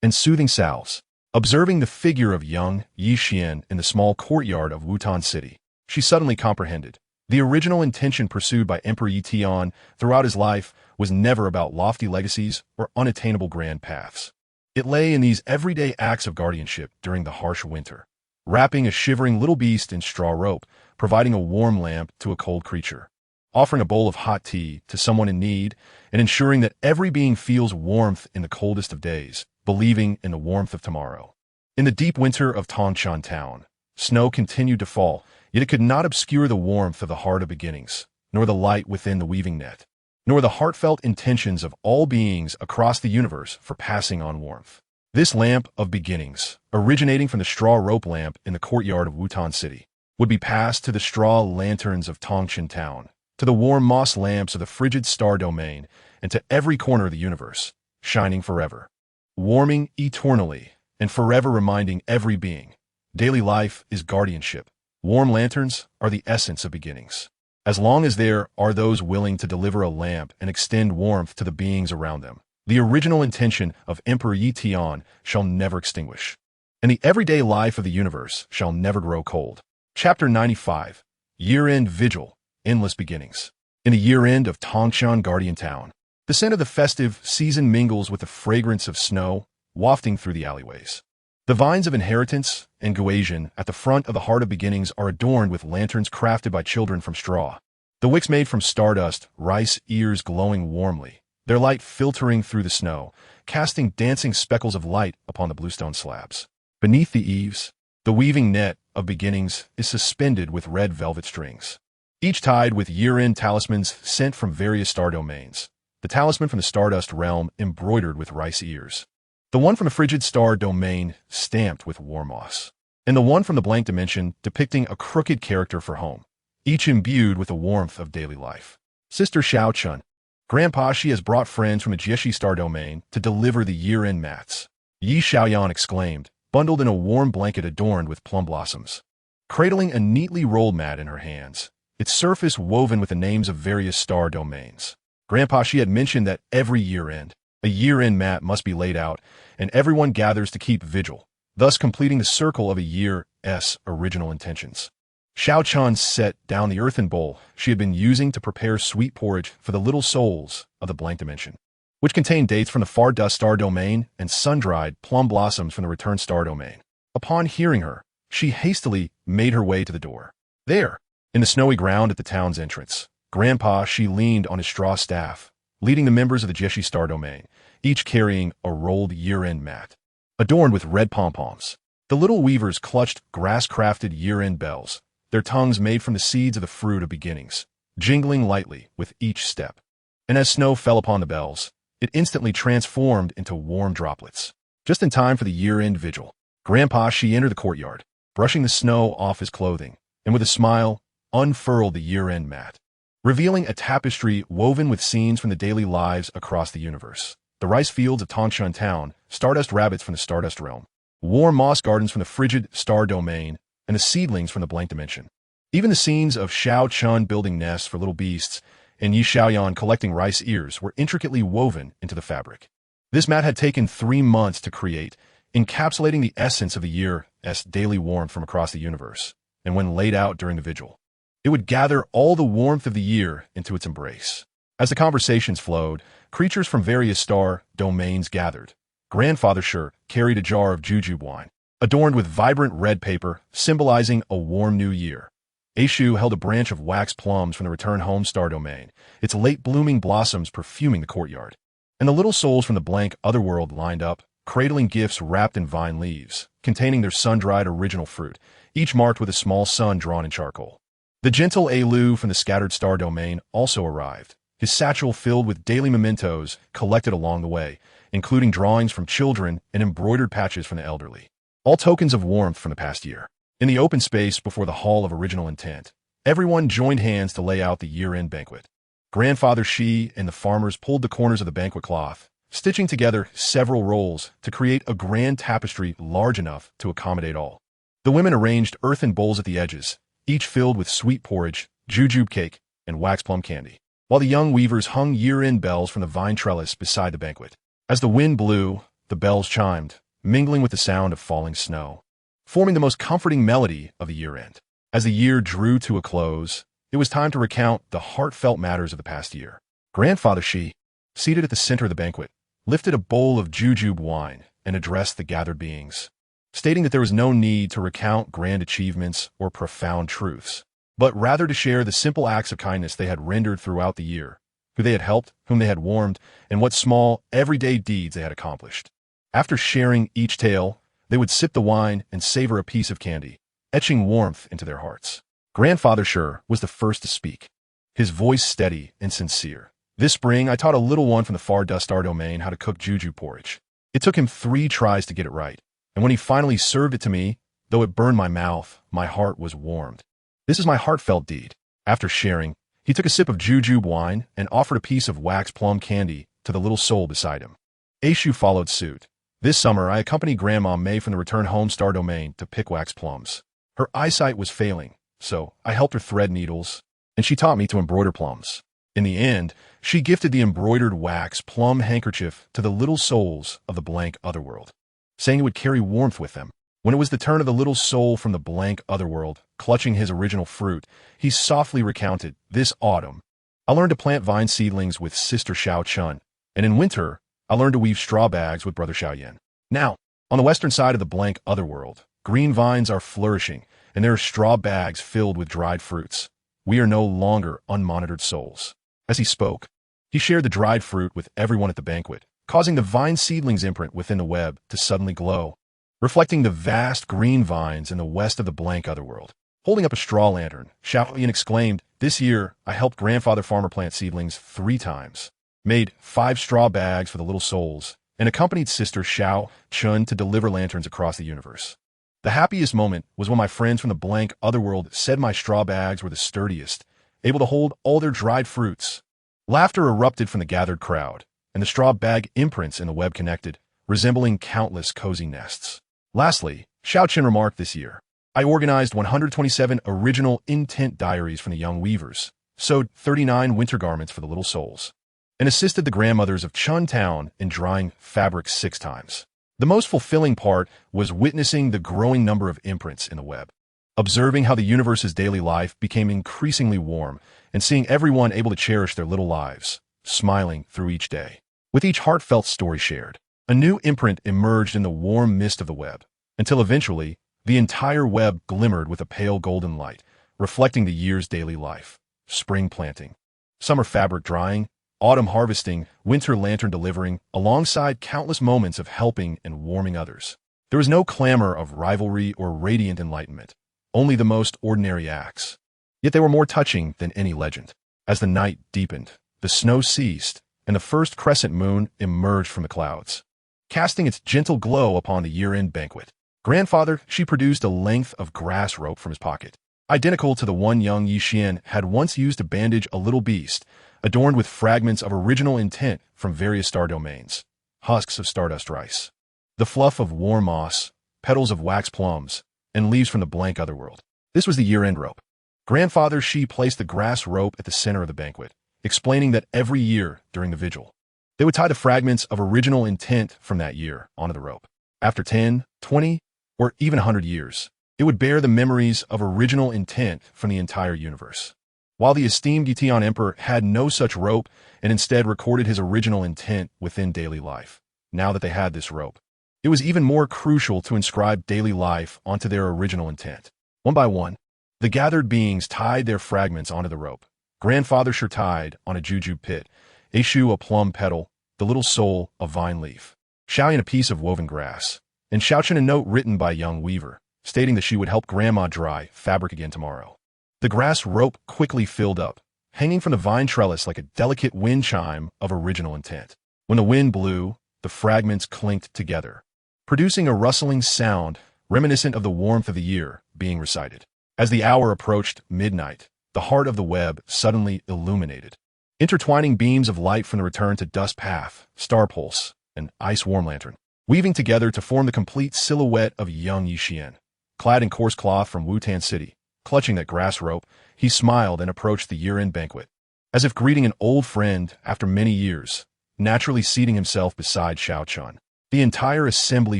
and soothing salves. Observing the figure of young Yi Xian in the small courtyard of Wutan City, she suddenly comprehended. The original intention pursued by Emperor Yi Tian throughout his life was never about lofty legacies or unattainable grand paths. It lay in these everyday acts of guardianship during the harsh winter, wrapping a shivering little beast in straw rope, providing a warm lamp to a cold creature, offering a bowl of hot tea to someone in need, and ensuring that every being feels warmth in the coldest of days, believing in the warmth of tomorrow. In the deep winter of Tongshan Town, snow continued to fall, yet it could not obscure the warmth of the heart of beginnings, nor the light within the weaving net, nor the heartfelt intentions of all beings across the universe for passing on warmth. This lamp of beginnings, originating from the straw rope lamp in the courtyard of Wutan City, would be passed to the straw lanterns of Tongshan Town, to the warm moss lamps of the frigid star domain, and to every corner of the universe, shining forever, warming eternally, and forever reminding every being. Daily life is guardianship. Warm lanterns are the essence of beginnings. As long as there are those willing to deliver a lamp and extend warmth to the beings around them, the original intention of Emperor Yi Tian shall never extinguish, and the everyday life of the universe shall never grow cold. Chapter 95. Year-End Vigil, Endless Beginnings. In the year-end of Tongshan Guardian Town, the scent of the festive season mingles with the fragrance of snow, wafting through the alleyways. The vines of inheritance and Guasian at the front of the Heart of Beginnings are adorned with lanterns crafted by children from straw. The wicks made from stardust, rice ears glowing warmly, their light filtering through the snow, casting dancing speckles of light upon the bluestone slabs. Beneath the eaves, the weaving net of beginnings is suspended with red velvet strings, each tied with year-end talismans sent from various star domains. The talisman from the Stardust realm embroidered with rice ears, the one from the frigid star domain stamped with war moss, and the one from the blank dimension depicting a crooked character for home, each imbued with the warmth of daily life. Sister Xiao Chun, Grandpa, she has brought friends from the Jieshi star domain to deliver the year-end mats, Yi Xiaoyan exclaimed, bundled in a warm blanket adorned with plum blossoms. Cradling a neatly rolled mat in her hands, its surface woven with the names of various star domains. Grandpa, she had mentioned that every year-end, a year-end mat must be laid out, and everyone gathers to keep vigil, thus completing the circle of a year's original intentions. Xiao Chun set down the earthen bowl she had been using to prepare sweet porridge for the little souls of the blank dimension, which contained dates from the far dust star domain and sun-dried plum blossoms from the return star domain. Upon hearing her, she hastily made her way to the door. There, in the snowy ground at the town's entrance, Grandpa, she leaned on his straw staff, leading the members of the Jieshi star domain, each carrying a rolled year-end mat, adorned with red pom-poms. The little weavers clutched grass-crafted year-end bells, their tongues made from the seeds of the fruit of beginnings, jingling lightly with each step. And as snow fell upon the bells, it instantly transformed into warm droplets. Just in time for the year-end vigil, Grandpa, she entered the courtyard, brushing the snow off his clothing, and with a smile, unfurled the year-end mat, revealing a tapestry woven with scenes from the daily lives across the universe. The rice fields of Tongshan Town, stardust rabbits from the Stardust realm, warm moss gardens from the frigid star domain, and the seedlings from the blank dimension. Even the scenes of Xiao Chun building nests for little beasts and Yi Xiaoyan collecting rice ears were intricately woven into the fabric. This mat had taken 3 months to create, encapsulating the essence of the year's daily warmth from across the universe, and when laid out during the vigil, It would gather all the warmth of the year into its embrace. As the conversations flowed, creatures from various star domains gathered. Grandfather Sure carried a jar of jujube wine, adorned with vibrant red paper, symbolizing a warm new year. Aishu held a branch of wax plums from the return home star domain, its late-blooming blossoms perfuming the courtyard. And the little souls from the blank otherworld lined up, cradling gifts wrapped in vine leaves, containing their sun-dried original fruit, each marked with a small sun drawn in charcoal. The gentle Elu from the scattered star domain also arrived, his satchel filled with daily mementos collected along the way, including drawings from children and embroidered patches from the elderly. All tokens of warmth from the past year. In the open space before the Hall of Original Intent, everyone joined hands to lay out the year-end banquet. Grandfather Shi and the farmers pulled the corners of the banquet cloth, stitching together several rolls to create a grand tapestry large enough to accommodate all. The women arranged earthen bowls at the edges, each filled with sweet porridge, jujube cake, and wax plum candy, while the young weavers hung year-end bells from the vine trellis beside the banquet. As the wind blew, the bells chimed, mingling with the sound of falling snow, forming the most comforting melody of the year-end. As the year drew to a close, it was time to recount the heartfelt matters of the past year. Grandfather Shi, seated at the center of the banquet, lifted a bowl of jujube wine and addressed the gathered beings, stating that there was no need to recount grand achievements or profound truths, but rather to share the simple acts of kindness they had rendered throughout the year, who they had helped, whom they had warmed, and what small, everyday deeds they had accomplished. After sharing each tale, they would sip the wine and savor a piece of candy, etching warmth into their hearts. Grandfather Sure was the first to speak, his voice steady and sincere. This spring, I taught a little one from the far dust star domain how to cook jujube porridge. It took him 3 tries to get it right, and when he finally served it to me, though it burned my mouth, my heart was warmed. This is my heartfelt deed. After sharing, he took a sip of jujube wine and offered a piece of wax plum candy to the little soul beside him. Aishu followed suit. This summer, I accompanied Grandma May from the return home star domain to pick wax plums. Her eyesight was failing, so I helped her thread needles, and she taught me to embroider plums. In the end, she gifted the embroidered wax plum handkerchief to the little souls of the blank otherworld, saying it would carry warmth with them. When it was the turn of the little soul from the blank otherworld, clutching his original fruit, he softly recounted, "This autumn, I learned to plant vine seedlings with Sister Xiao Chun, and in winter, I learned to weave straw bags with Brother Xiao Yan. Now, on the western side of the blank otherworld, green vines are flourishing, and there are straw bags filled with dried fruits. We are no longer unmonitored souls." As he spoke, he shared the dried fruit with everyone at the banquet, causing the vine seedlings imprint within the web to suddenly glow, reflecting the vast green vines in the west of the blank otherworld. Holding up a straw lantern, Xiao Yan exclaimed, "This year, I helped Grandfather Farmer plant seedlings 3 times, made 5 straw bags for the little souls, and accompanied Sister Xiao Chun to deliver lanterns across the universe. The happiest moment was when my friends from the blank otherworld said my straw bags were the sturdiest, able to hold all their dried fruits." Laughter erupted from the gathered crowd, and the straw bag imprints in the web connected, resembling countless cozy nests. Lastly, Xiao Chen remarked, "This year, I organized 127 original intent diaries from the young weavers, sewed 39 winter garments for the little souls, and assisted the grandmothers of Chun Town in drying fabric 6 times. The most fulfilling part was witnessing the growing number of imprints in the web, observing how the universe's daily life became increasingly warm, and seeing everyone able to cherish their little lives, smiling through each day. With each heartfelt story shared, a new imprint emerged in the warm mist of the web, until eventually, the entire web glimmered with a pale golden light, reflecting the year's daily life. Spring planting, summer fabric drying, autumn harvesting, winter lantern delivering, alongside countless moments of helping and warming others. There was no clamor of rivalry or radiant enlightenment, only the most ordinary acts. Yet they were more touching than any legend. As the night deepened, the snow ceased, and the first crescent moon emerged from the clouds, casting its gentle glow upon the year-end banquet. Grandfather, she produced a length of grass rope from his pocket, identical to the one young Yi Xian had once used to bandage a little beast, adorned with fragments of original intent from various star domains, husks of stardust rice, the fluff of warm moss, petals of wax plums, and leaves from the blank otherworld. This was the year-end rope. Grandfather Shi placed the grass rope at the center of the banquet, explaining that every year during the vigil, they would tie the fragments of original intent from that year onto the rope. After 10, 20, or even 100 years, It would bear the memories of original intent from the entire universe. While the esteemed Qingyang emperor had no such rope and instead recorded his original intent within daily life. Now that they had this rope, it was even more crucial to inscribe daily life onto their original intent. One by one, the gathered beings tied their fragments onto the rope. Grandfather Sure tied on a jujube pit, Aishu a plum petal, the little soul a vine leaf, Xiaoyan a piece of woven grass, and Xiaochen a note written by young weaver, stating that she would help Grandma dry fabric again tomorrow. The grass rope quickly filled up, hanging from the vine trellis like a delicate wind chime of original intent. When the wind blew, the fragments clinked together, producing a rustling sound reminiscent of the warmth of the year being recited. As the hour approached midnight, the heart of the web suddenly illuminated. Intertwining beams of light from the return to dust path, star pulse, and ice warm lantern, weaving together to form the complete silhouette of young Yixian. Clad in coarse cloth from Wutan City, clutching that grass rope, he smiled and approached the year-end banquet. As if greeting an old friend after many years, naturally seating himself beside Xiao Chun. The entire assembly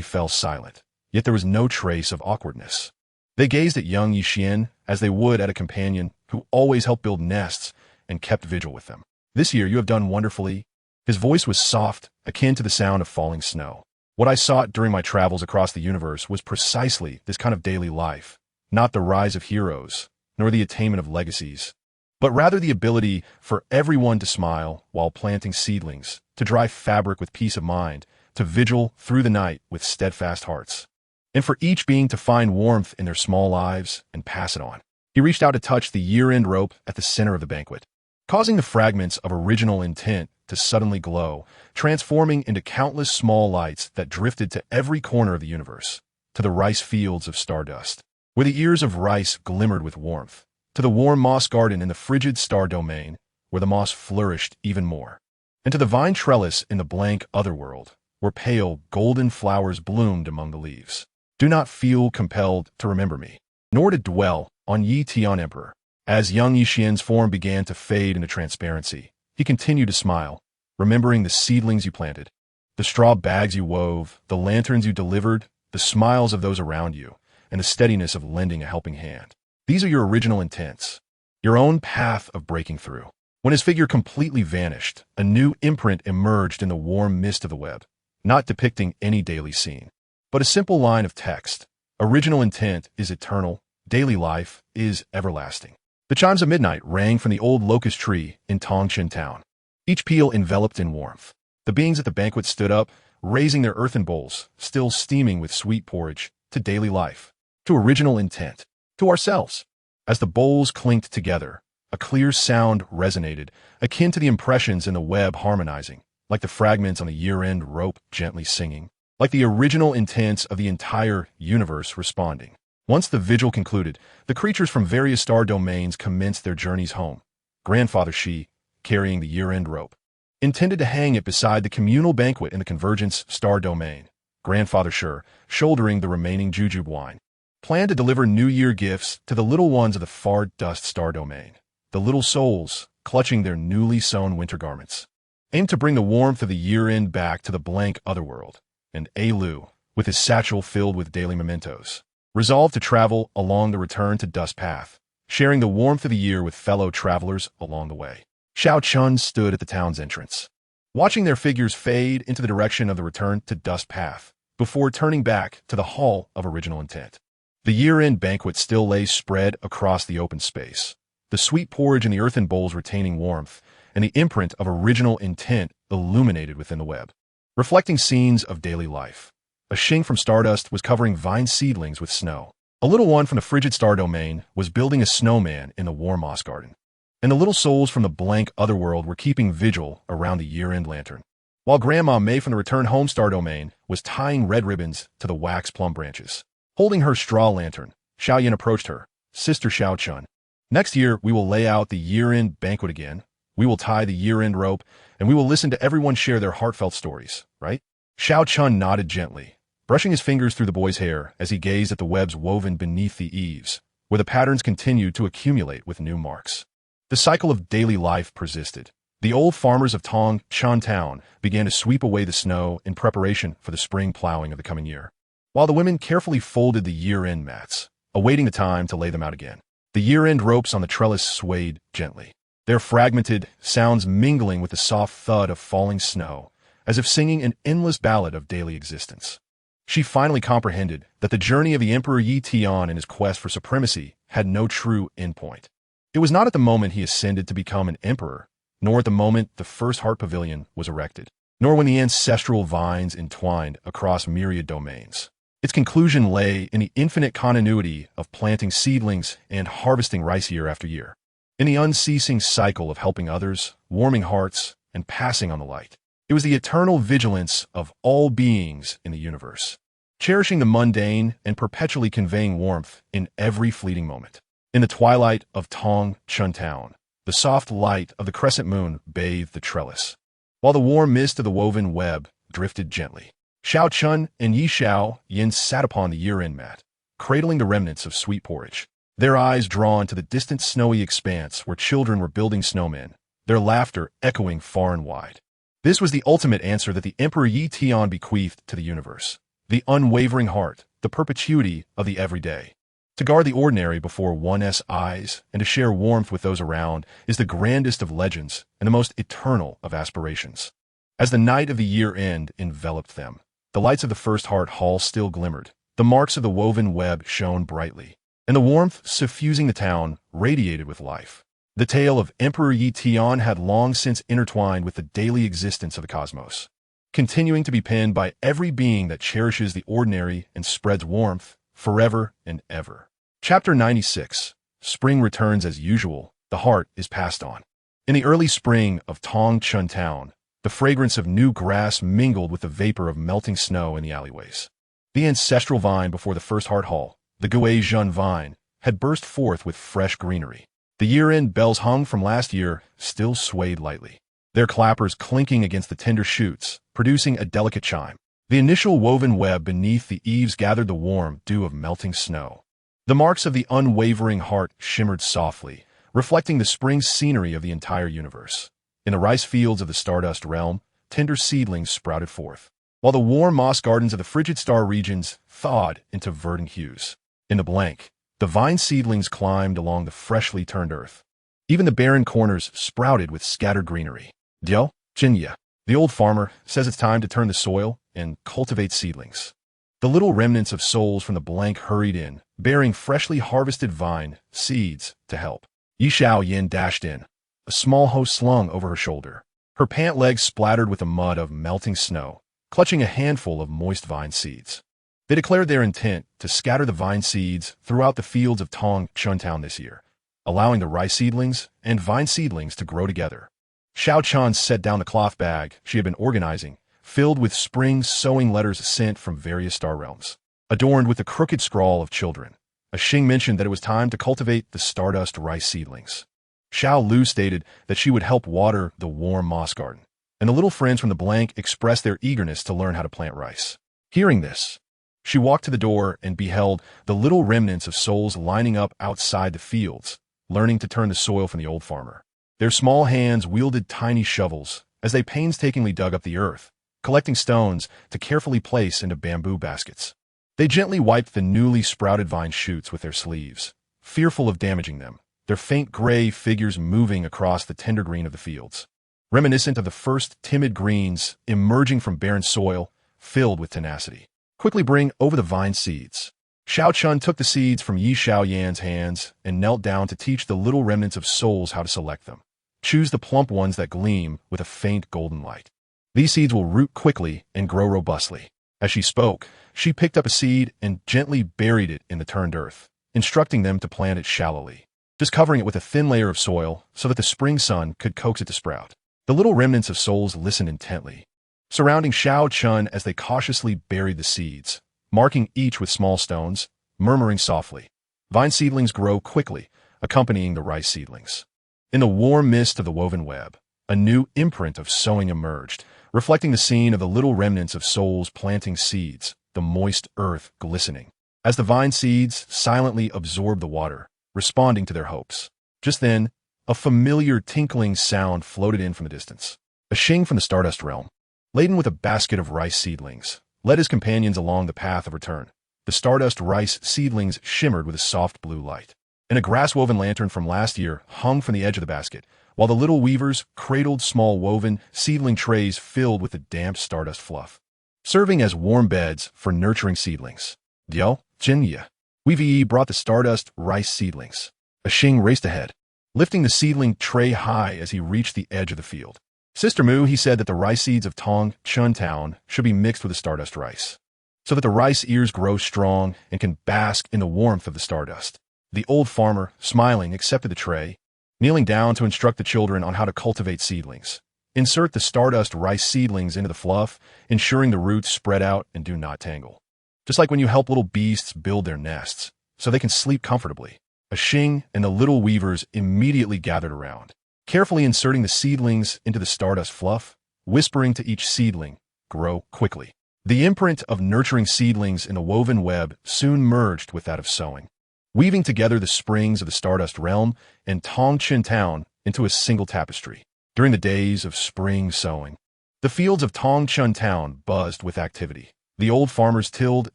fell silent, yet there was no trace of awkwardness. They gazed at young Yixian as they would at a companion who always helped build nests and kept vigil with them. This year you have done wonderfully. His voice was soft, akin to the sound of falling snow. What I sought during my travels across the universe was precisely this kind of daily life, not the rise of heroes, nor the attainment of legacies, but rather the ability for everyone to smile while planting seedlings, to dry fabric with peace of mind, to vigil through the night with steadfast hearts, and for each being to find warmth in their small lives and pass it on. He reached out to touch the year-end rope at the center of the banquet, causing the fragments of original intent to suddenly glow, transforming into countless small lights that drifted to every corner of the universe, to the rice fields of stardust, where the ears of rice glimmered with warmth, to the warm moss garden in the frigid star domain, where the moss flourished even more, and to the vine trellis in the blank otherworld, where pale, golden flowers bloomed among the leaves. Do not feel compelled to remember me, nor to dwell on Yi Tian Emperor. As young Yixian's form began to fade into transparency, he continued to smile, remembering the seedlings you planted, the straw bags you wove, the lanterns you delivered, the smiles of those around you, and the steadiness of lending a helping hand. These are your original intents, your own path of breaking through. When his figure completely vanished, a new imprint emerged in the warm mist of the web, not depicting any daily scene, but a simple line of text. Original intent is eternal, daily life is everlasting. The chimes of midnight rang from the old locust tree in Tongchen town, each peal enveloped in warmth. The beings at the banquet stood up, raising their earthen bowls, still steaming with sweet porridge, to daily life, to original intent, to ourselves. As the bowls clinked together, a clear sound resonated, akin to the impressions in the web harmonizing, like the fragments on the year-end rope gently singing, like the original intents of the entire universe responding. Once the vigil concluded, the creatures from various star domains commenced their journeys home. Grandfather Shi, carrying the year-end rope, intended to hang it beside the communal banquet in the Convergence star domain. Grandfather Sure, shouldering the remaining jujube wine, planned to deliver New Year gifts to the little ones of the far dust star domain. The little souls, clutching their newly sewn winter garments, aimed to bring the warmth of the year-end back to the blank otherworld. And Lu, with his satchel filled with daily mementos, resolved to travel along the return to dust path, sharing the warmth of the year with fellow travelers along the way. Xiao Chun stood at the town's entrance, watching their figures fade into the direction of the return to dust path, before turning back to the hall of original intent. The year-end banquet still lay spread across the open space, the sweet porridge in the earthen bowls retaining warmth, and the imprint of original intent illuminated within the web, reflecting scenes of daily life. A shing from stardust was covering vine seedlings with snow. A little one from the frigid star domain was building a snowman in the warm moss garden. And the little souls from the blank otherworld were keeping vigil around the year-end lantern. While Grandma May from the return home star domain was tying red ribbons to the wax plum branches. Holding her straw lantern, Xiaoyan approached her. Sister Xiao Chun, next year we will lay out the year-end banquet again. We will tie the year-end rope, and we will listen to everyone share their heartfelt stories, right? Xiao Chun nodded gently, brushing his fingers through the boy's hair as he gazed at the webs woven beneath the eaves, where the patterns continued to accumulate with new marks. The cycle of daily life persisted. The old farmers of Tongchen town began to sweep away the snow in preparation for the spring plowing of the coming year, while the women carefully folded the year-end mats, awaiting the time to lay them out again. The year-end ropes on the trellis swayed gently, their fragmented sounds mingling with the soft thud of falling snow, as if singing an endless ballad of daily existence. She finally comprehended that the journey of the Emperor Yi Tian in his quest for supremacy had no true endpoint. It was not at the moment he ascended to become an emperor, nor at the moment the first heart pavilion was erected, nor when the ancestral vines entwined across myriad domains. Its conclusion lay in the infinite continuity of planting seedlings and harvesting rice year after year, in the unceasing cycle of helping others, warming hearts, and passing on the light. It was the eternal vigilance of all beings in the universe, cherishing the mundane and perpetually conveying warmth in every fleeting moment. In the twilight of Tong Chun Town, the soft light of the crescent moon bathed the trellis, while the warm mist of the woven web drifted gently. Xiao Chun and Yi Xiao Yin sat upon the year-end mat, cradling the remnants of sweet porridge, their eyes drawn to the distant snowy expanse where children were building snowmen, their laughter echoing far and wide. This was the ultimate answer that the Emperor Yi Tian bequeathed to the universe, the unwavering heart, the perpetuity of the everyday. To guard the ordinary before one's eyes and to share warmth with those around is the grandest of legends and the most eternal of aspirations. As the night of the year-end enveloped them, the lights of the first heart hall still glimmered, the marks of the woven web shone brightly, and the warmth suffusing the town radiated with life. The tale of Emperor Yi Tian had long since intertwined with the daily existence of the cosmos, continuing to be penned by every being that cherishes the ordinary and spreads warmth forever and ever. Chapter 96. Spring returns as usual. The heart is passed on. In the early spring of Tong Chun Town, the fragrance of new grass mingled with the vapor of melting snow in the alleyways. The ancestral vine before the first heart hall, the Gui Zhun vine, had burst forth with fresh greenery. The year-end bells hung from last year still swayed lightly, their clappers clinking against the tender shoots, producing a delicate chime. The initial woven web beneath the eaves gathered the warm dew of melting snow. The marks of the unwavering heart shimmered softly, reflecting the spring scenery of the entire universe. In the rice fields of the Stardust realm, tender seedlings sprouted forth, while the warm moss gardens of the frigid star regions thawed into verdant hues. In the blank, the vine seedlings climbed along the freshly turned earth. Even the barren corners sprouted with scattered greenery. Diao, Qingyang, the old farmer, says it's time to turn the soil and cultivate seedlings. The little remnants of souls from the blank hurried in, bearing freshly harvested vine seeds to help. Yi Xiao Yin dashed in, a small hoe slung over her shoulder, her pant legs splattered with the mud of melting snow, clutching a handful of moist vine seeds. They declared their intent to scatter the vine seeds throughout the fields of Tong Chun Town this year, allowing the rice seedlings and vine seedlings to grow together. Xiao Chan set down the cloth bag she had been organizing, filled with spring sewing letters sent from various star realms, adorned with the crooked scrawl of children. Xing mentioned that it was time to cultivate the stardust rice seedlings. Xiao Lu stated that she would help water the warm moss garden, and the little friends from the blank expressed their eagerness to learn how to plant rice. Hearing this, she walked to the door and beheld the little remnants of souls lining up outside the fields, learning to turn the soil from the old farmer. Their small hands wielded tiny shovels as they painstakingly dug up the earth, collecting stones to carefully place into bamboo baskets. They gently wiped the newly sprouted vine shoots with their sleeves, fearful of damaging them, their faint gray figures moving across the tender green of the fields, reminiscent of the first timid greens emerging from barren soil, filled with tenacity. Quickly bring over the vine seeds. Xiao Chun took the seeds from Yi Xiao Yan's hands and knelt down to teach the little remnants of souls how to select them. Choose the plump ones that gleam with a faint golden light. These seeds will root quickly and grow robustly. As she spoke, she picked up a seed and gently buried it in the turned earth, instructing them to plant it shallowly, just covering it with a thin layer of soil so that the spring sun could coax it to sprout. The little remnants of souls listened intently, surrounding Xiao Chun as they cautiously buried the seeds, marking each with small stones, murmuring softly. Vine seedlings grow quickly, accompanying the rice seedlings. In the warm mist of the woven web, a new imprint of sowing emerged, reflecting the scene of the little remnants of souls planting seeds, the moist earth glistening, as the vine seeds silently absorbed the water, responding to their hopes. Just then, a familiar tinkling sound floated in from the distance. Xing from the Stardust realm, laden with a basket of rice seedlings, led his companions along the path of return. The stardust rice seedlings shimmered with a soft blue light. And a grass-woven lantern from last year hung from the edge of the basket, while the little weavers cradled small woven seedling trays filled with the damp stardust fluff, serving as warm beds for nurturing seedlings. Qingyang. Weavee brought the stardust rice seedlings. A Xing raced ahead, lifting the seedling tray high as he reached the edge of the field. Sister Mu, he said that the rice seeds of Tong Town should be mixed with the stardust rice, so that the rice ears grow strong and can bask in the warmth of the stardust. The old farmer, smiling, accepted the tray, kneeling down to instruct the children on how to cultivate seedlings. Insert the stardust rice seedlings into the fluff, ensuring the roots spread out and do not tangle. Just like when you help little beasts build their nests, so they can sleep comfortably. A Xing and the little weavers immediately gathered around, carefully inserting the seedlings into the stardust fluff, whispering to each seedling, "Grow quickly." The imprint of nurturing seedlings in the woven web soon merged with that of sowing, weaving together the springs of the Stardust Realm and Town into a single tapestry. During the days of spring sowing, the fields of Town buzzed with activity. The old farmers tilled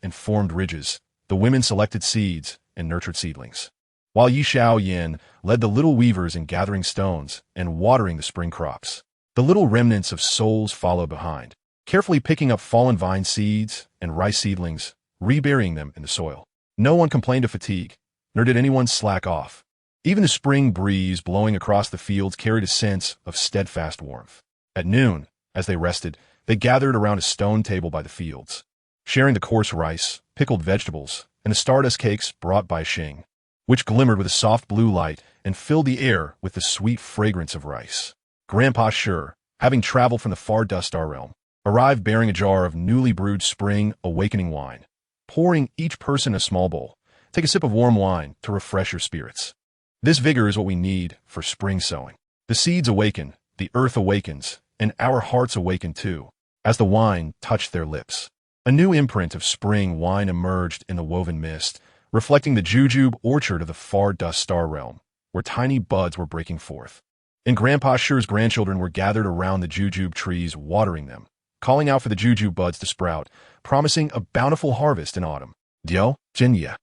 and formed ridges, the women selected seeds and nurtured seedlings, while Yin led the little weavers in gathering stones and watering the spring crops. The little remnants of souls followed behind, carefully picking up fallen vine seeds and rice seedlings, reburying them in the soil. No one complained of fatigue, nor did anyone slack off. Even the spring breeze blowing across the fields carried a sense of steadfast warmth. At noon, as they rested, they gathered around a stone table by the fields, sharing the coarse rice, pickled vegetables, and the stardust cakes brought by Xing, which glimmered with a soft blue light and filled the air with the sweet fragrance of rice. Grandpa Sure, having traveled from the far Dust Star Realm, arrived bearing a jar of newly brewed spring awakening wine. Pouring each person a small bowl, take a sip of warm wine to refresh your spirits. This vigor is what we need for spring sowing. The seeds awaken, the earth awakens, and our hearts awaken too, as the wine touched their lips. A new imprint of spring wine emerged in the woven mist, reflecting the jujube orchard of the far Dust Star Realm, where tiny buds were breaking forth. And Grandpa Sure's grandchildren were gathered around the jujube trees, watering them, calling out for the jujube buds to sprout, promising a bountiful harvest in autumn. Qingyang.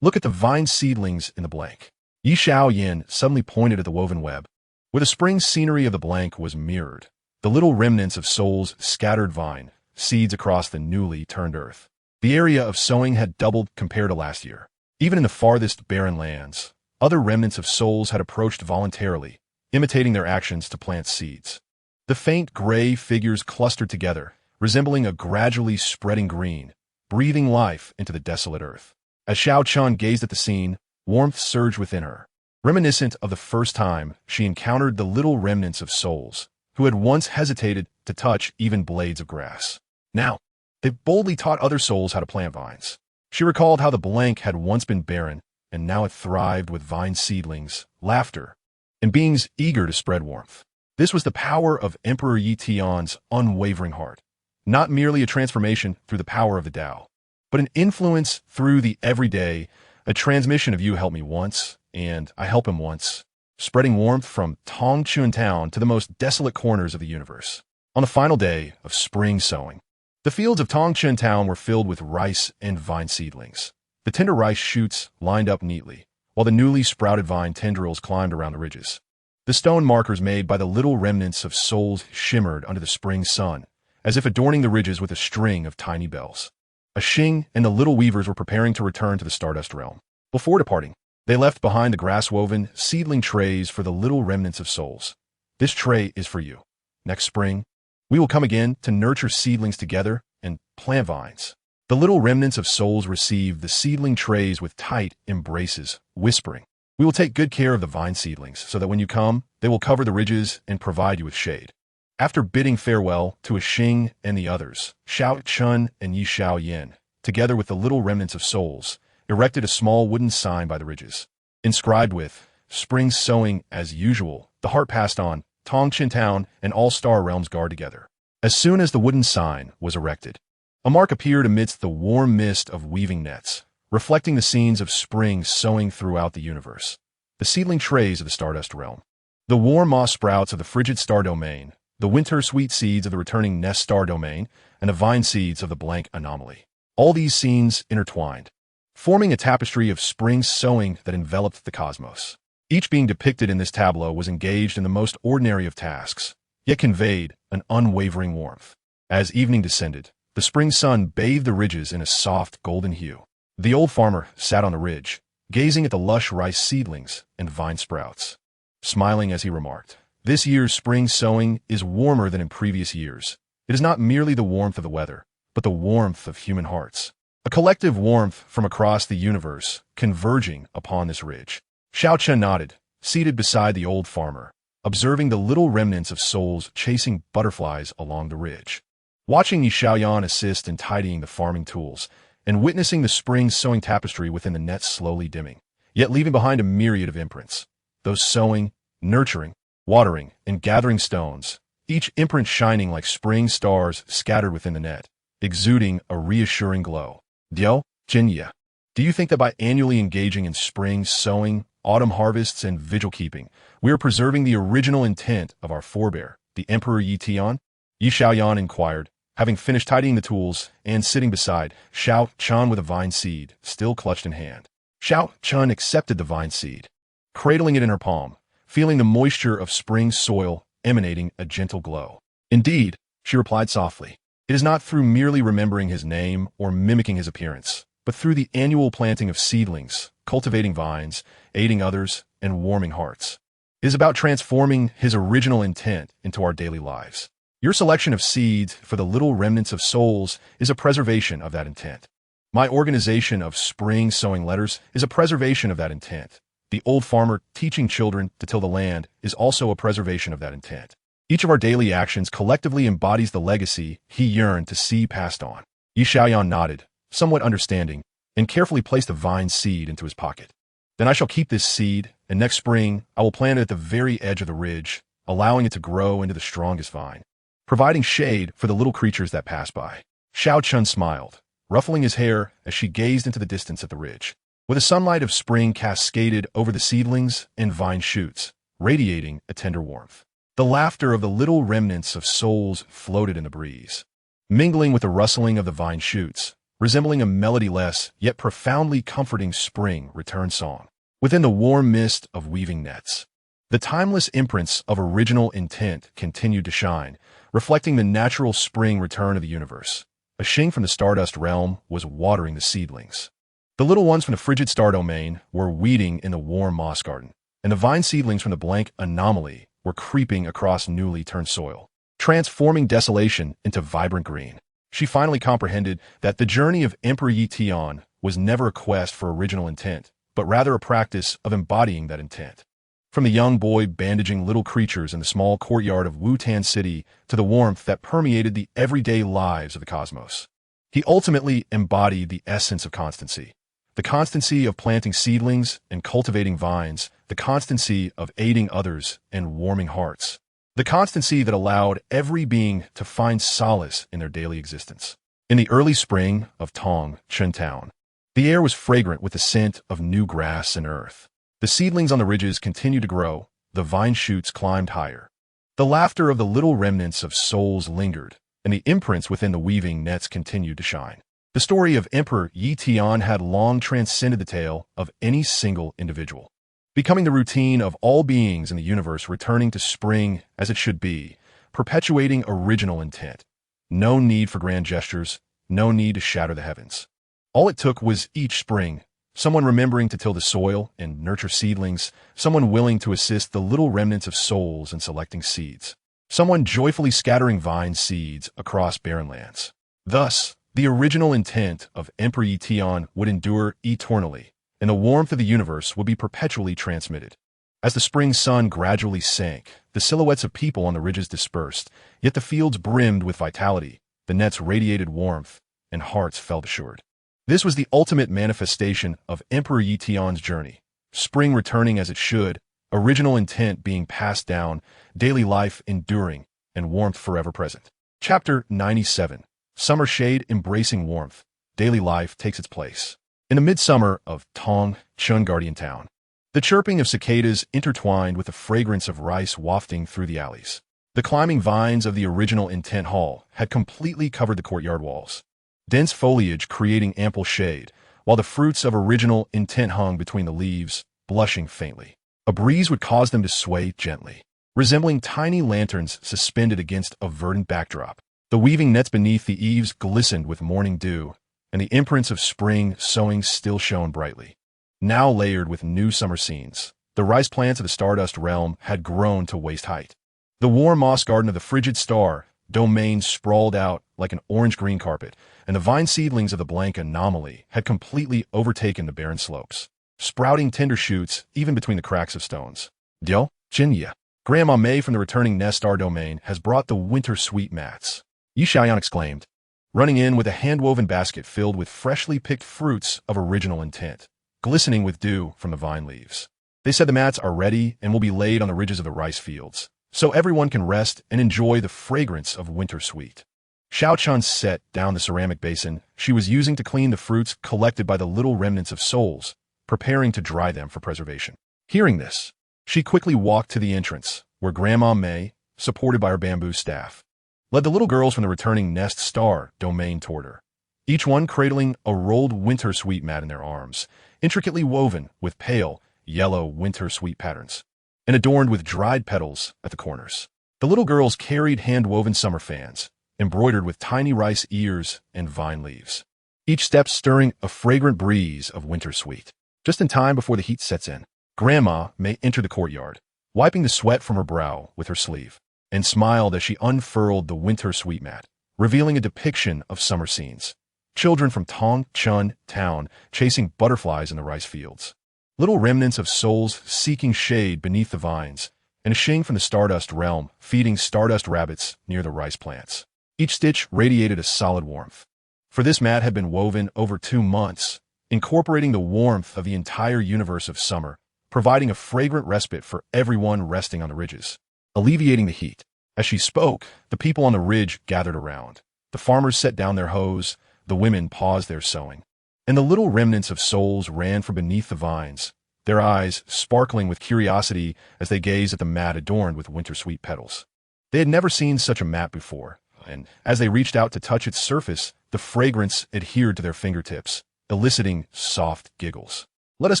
Look at the vine seedlings in the blank. Yin suddenly pointed at the woven web, where the spring scenery of the blank was mirrored. The little remnants of souls scattered vine seeds across the newly turned earth. The area of sowing had doubled compared to last year. Even in the farthest barren lands, other remnants of souls had approached voluntarily, imitating their actions to plant seeds. The faint gray figures clustered together, resembling a gradually spreading green, breathing life into the desolate earth. As Xiao Chun gazed at the scene, warmth surged within her, reminiscent of the first time she encountered the little remnants of souls who had once hesitated to touch even blades of grass. Now, they boldly taught other souls how to plant vines. She recalled how the blank had once been barren, and now it thrived with vine seedlings, laughter, and beings eager to spread warmth. This was the power of Emperor Yi Tian's unwavering heart, not merely a transformation through the power of the Tao, but an influence through the everyday, a transmission of you help me once, and I help him once, spreading warmth from Town to the most desolate corners of the universe. On the final day of spring sowing, the fields of Town were filled with rice and vine seedlings. The tender rice shoots lined up neatly, while the newly sprouted vine tendrils climbed around the ridges. The stone markers made by the little remnants of souls shimmered under the spring sun, as if adorning the ridges with a string of tiny bells. A Xing and the little weavers were preparing to return to the Stardust Realm. Before departing, they left behind the grass-woven seedling trays for the little remnants of souls. This tray is for you. Next spring, we will come again to nurture seedlings together and plant vines. The little remnants of souls received the seedling trays with tight embraces, whispering, "We will take good care of the vine seedlings so that when you come, they will cover the ridges and provide you with shade." After bidding farewell to a Xing and the others, Xiao Chun and Yin, together with the little remnants of souls, erected a small wooden sign by the ridges. Inscribed with, "Spring sowing as usual," the heart passed on, Town and all Star Realms guard together. As soon as the wooden sign was erected, a mark appeared amidst the warm mist of weaving nets, reflecting the scenes of spring sowing throughout the universe. The seedling trays of the Stardust Realm, the warm moss sprouts of the frigid star domain, the winter sweet seeds of the returning nest star domain, and the vine seeds of the blank anomaly. All these scenes intertwined, forming a tapestry of spring sowing that enveloped the cosmos. Each being depicted in this tableau was engaged in the most ordinary of tasks, yet conveyed an unwavering warmth. As evening descended, the spring sun bathed the ridges in a soft golden hue. The old farmer sat on the ridge, gazing at the lush rice seedlings and vine sprouts, smiling as he remarked, "This year's spring sowing is warmer than in previous years. It is not merely the warmth of the weather, but the warmth of human hearts. A collective warmth from across the universe converging upon this ridge." Xiao Chen nodded, seated beside the old farmer, observing the little remnants of souls chasing butterflies along the ridge. Watching Yi Xiaoyan assist in tidying the farming tools, and witnessing the spring sowing tapestry within the net slowly dimming, yet leaving behind a myriad of imprints. Those sowing, nurturing, watering, and gathering stones, each imprint shining like spring stars scattered within the net, exuding a reassuring glow. Diao, Qingyang, do you think that by annually engaging in spring sowing, autumn harvests, and vigil keeping, we are preserving the original intent of our forebear, the Emperor Yi Tian? Yi Xiaoyan inquired, having finished tidying the tools and sitting beside Xiao Chen with a vine seed still clutched in hand. Xiao Chen accepted the vine seed, cradling it in her palm, feeling the moisture of spring soil emanating a gentle glow. "Indeed," she replied softly, "it is not through merely remembering his name or mimicking his appearance, but through the annual planting of seedlings, cultivating vines, aiding others, and warming hearts. It is about transforming his original intent into our daily lives. Your selection of seeds for the little remnants of souls is a preservation of that intent. My organization of spring sowing letters is a preservation of that intent. The old farmer teaching children to till the land is also a preservation of that intent. Each of our daily actions collectively embodies the legacy he yearned to see passed on." Yi Xiaoyan nodded, somewhat understanding, and carefully placed a vine seed into his pocket. "Then I shall keep this seed, and next spring I will plant it at the very edge of the ridge, allowing it to grow into the strongest vine, providing shade for the little creatures that pass by." Xiao Chen smiled, ruffling his hair as she gazed into the distance at the ridge, where the sunlight of spring cascaded over the seedlings and vine shoots, radiating a tender warmth. The laughter of the little remnants of souls floated in the breeze, mingling with the rustling of the vine shoots, resembling a melody-less yet profoundly comforting spring return song. Within the warm mist of weaving nets, the timeless imprints of original intent continued to shine, reflecting the natural spring return of the universe. A Xing from the Stardust realm was watering the seedlings. The little ones from the frigid star domain were weeding in the warm moss garden, and the vine seedlings from the blank anomaly were creeping across newly turned soil, transforming desolation into vibrant green. She finally comprehended that the journey of Emperor Yi Tian was never a quest for original intent, but rather a practice of embodying that intent. From the young boy bandaging little creatures in the small courtyard of Wutan City to the warmth that permeated the everyday lives of the cosmos, he ultimately embodied the essence of constancy. The constancy of planting seedlings and cultivating vines, the constancy of aiding others and warming hearts, the constancy that allowed every being to find solace in their daily existence. In the early spring of Tong, Town, the air was fragrant with the scent of new grass and earth. The seedlings on the ridges continued to grow, the vine shoots climbed higher. The laughter of the little remnants of souls lingered, and the imprints within the weaving nets continued to shine. The story of Emperor Yi Tian had long transcended the tale of any single individual, becoming the routine of all beings in the universe returning to spring as it should be, perpetuating original intent. No need for grand gestures, no need to shatter the heavens. All it took was each spring, someone remembering to till the soil and nurture seedlings, someone willing to assist the little remnants of souls in selecting seeds, someone joyfully scattering vine seeds across barren lands. Thus, the original intent of Emperor Yi Tian would endure eternally, and the warmth of the universe would be perpetually transmitted. As the spring sun gradually sank, the silhouettes of people on the ridges dispersed, yet the fields brimmed with vitality, the nets radiated warmth, and hearts felt assured. This was the ultimate manifestation of Emperor Yi Tian's journey, spring returning as it should, original intent being passed down, daily life enduring, and warmth forever present. Chapter 97. Summer shade embracing warmth, daily life takes its place. In the midsummer of Tong, Guardian Town, the chirping of cicadas intertwined with the fragrance of rice wafting through the alleys. The climbing vines of the original intent hall had completely covered the courtyard walls, dense foliage creating ample shade, while the fruits of original intent hung between the leaves, blushing faintly. A breeze would cause them to sway gently, resembling tiny lanterns suspended against a verdant backdrop. The weaving nets beneath the eaves glistened with morning dew, and the imprints of spring sowing still shone brightly. Now layered with new summer scenes, the rice plants of the Stardust realm had grown to waist height. The warm moss garden of the frigid star domain sprawled out like an orange-green carpet, and the vine seedlings of the blank anomaly had completely overtaken the barren slopes, sprouting tender shoots even between the cracks of stones. Dio, Qingyang. Grandma May from the returning nest star domain has brought the winter sweet mats, Yi Xiaoyan exclaimed, running in with a hand-woven basket filled with freshly picked fruits of original intent, glistening with dew from the vine leaves. They said the mats are ready and will be laid on the ridges of the rice fields, so everyone can rest and enjoy the fragrance of winter sweet. Xiao Chun set down the ceramic basin she was using to clean the fruits collected by the little remnants of souls, preparing to dry them for preservation. Hearing this, she quickly walked to the entrance, where Grandma May, supported by her bamboo staff, led the little girls from the returning nest star domain toward her, each one cradling a rolled winter sweet mat in their arms, intricately woven with pale, yellow winter sweet patterns, and adorned with dried petals at the corners. The little girls carried hand-woven summer fans, embroidered with tiny rice ears and vine leaves, each step stirring a fragrant breeze of winter sweet. Just in time before the heat sets in, Grandma May entered the courtyard, wiping the sweat from her brow with her sleeve, and smiled as she unfurled the winter sweet mat, revealing a depiction of summer scenes. Children from Tong Chun town chasing butterflies in the rice fields, little remnants of souls seeking shade beneath the vines, and a Xing from the Stardust realm feeding stardust rabbits near the rice plants. Each stitch radiated a solid warmth, for this mat had been woven over 2 months, incorporating the warmth of the entire universe of summer, providing a fragrant respite for everyone resting on the ridges, alleviating the heat. As she spoke, the people on the ridge gathered around. The farmers set down their hoes, the women paused their sewing, and the little remnants of souls ran from beneath the vines, their eyes sparkling with curiosity as they gazed at the mat adorned with winter sweet petals. They had never seen such a mat before, and as they reached out to touch its surface, the fragrance adhered to their fingertips, eliciting soft giggles. "Let us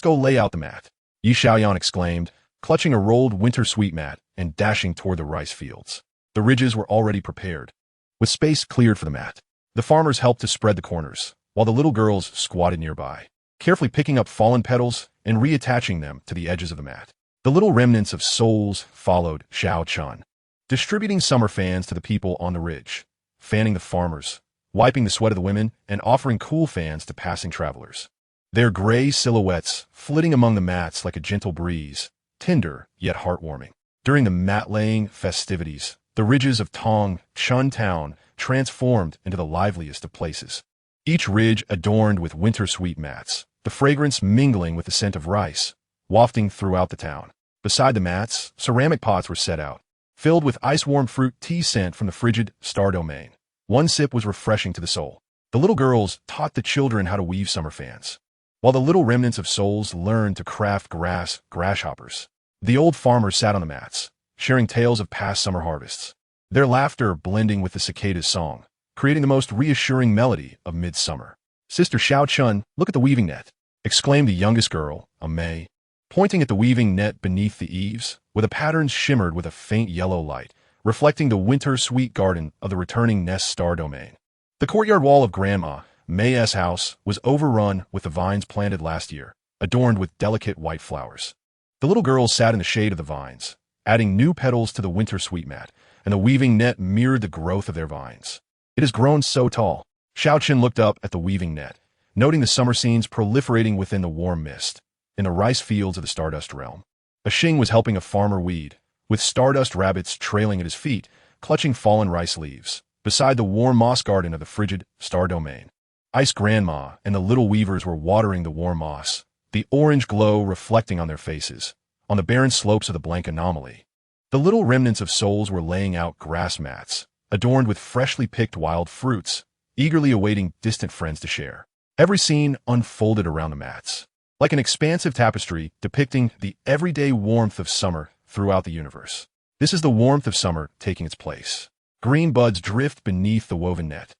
go lay out the mat," Yi Xiaoyan exclaimed, clutching a rolled winter sweet mat and dashing toward the rice fields. The ridges were already prepared, with space cleared for the mat. The farmers helped to spread the corners, while the little girls squatted nearby, carefully picking up fallen petals and reattaching them to the edges of the mat. The little remnants of souls followed Xiao Chun, distributing summer fans to the people on the ridge, fanning the farmers, wiping the sweat of the women, and offering cool fans to passing travelers. Their gray silhouettes flitting among the mats like a gentle breeze, tender yet heartwarming. During the mat-laying festivities, the ridges of Tong Chun town transformed into the liveliest of places. Each ridge adorned with winter sweet mats, the fragrance mingling with the scent of rice, wafting throughout the town. Beside the mats, ceramic pots were set out, filled with ice-warm fruit tea sent from the frigid star domain. One sip was refreshing to the soul. The little girls taught the children how to weave summer fans, while the little remnants of souls learned to craft grasshoppers. The old farmers sat on the mats, sharing tales of past summer harvests, their laughter blending with the cicada's song, creating the most reassuring melody of midsummer. "Sister Xiao Chun, look at the weaving net," exclaimed the youngest girl, a May, pointing at the weaving net beneath the eaves, where the patterns shimmered with a faint yellow light, reflecting the winter sweet garden of the returning nest star domain. The courtyard wall of Grandma May's house was overrun with the vines planted last year, adorned with delicate white flowers. The little girls sat in the shade of the vines, adding new petals to the winter sweet mat, and the weaving net mirrored the growth of their vines. "It has grown so tall." Xiao Qin looked up at the weaving net, noting the summer scenes proliferating within the warm mist, in the rice fields of the Stardust realm. A Xing was helping a farmer weed, with stardust rabbits trailing at his feet, clutching fallen rice leaves, beside the warm moss garden of the frigid star domain. Ice Grandma and the little weavers were watering the warm moss, the orange glow reflecting on their faces, on the barren slopes of the blank anomaly. The little remnants of souls were laying out grass mats, adorned with freshly picked wild fruits, eagerly awaiting distant friends to share. Every scene unfolded around the mats, like an expansive tapestry depicting the everyday warmth of summer throughout the universe. This is the warmth of summer taking its place. Green buds drift beneath the woven net,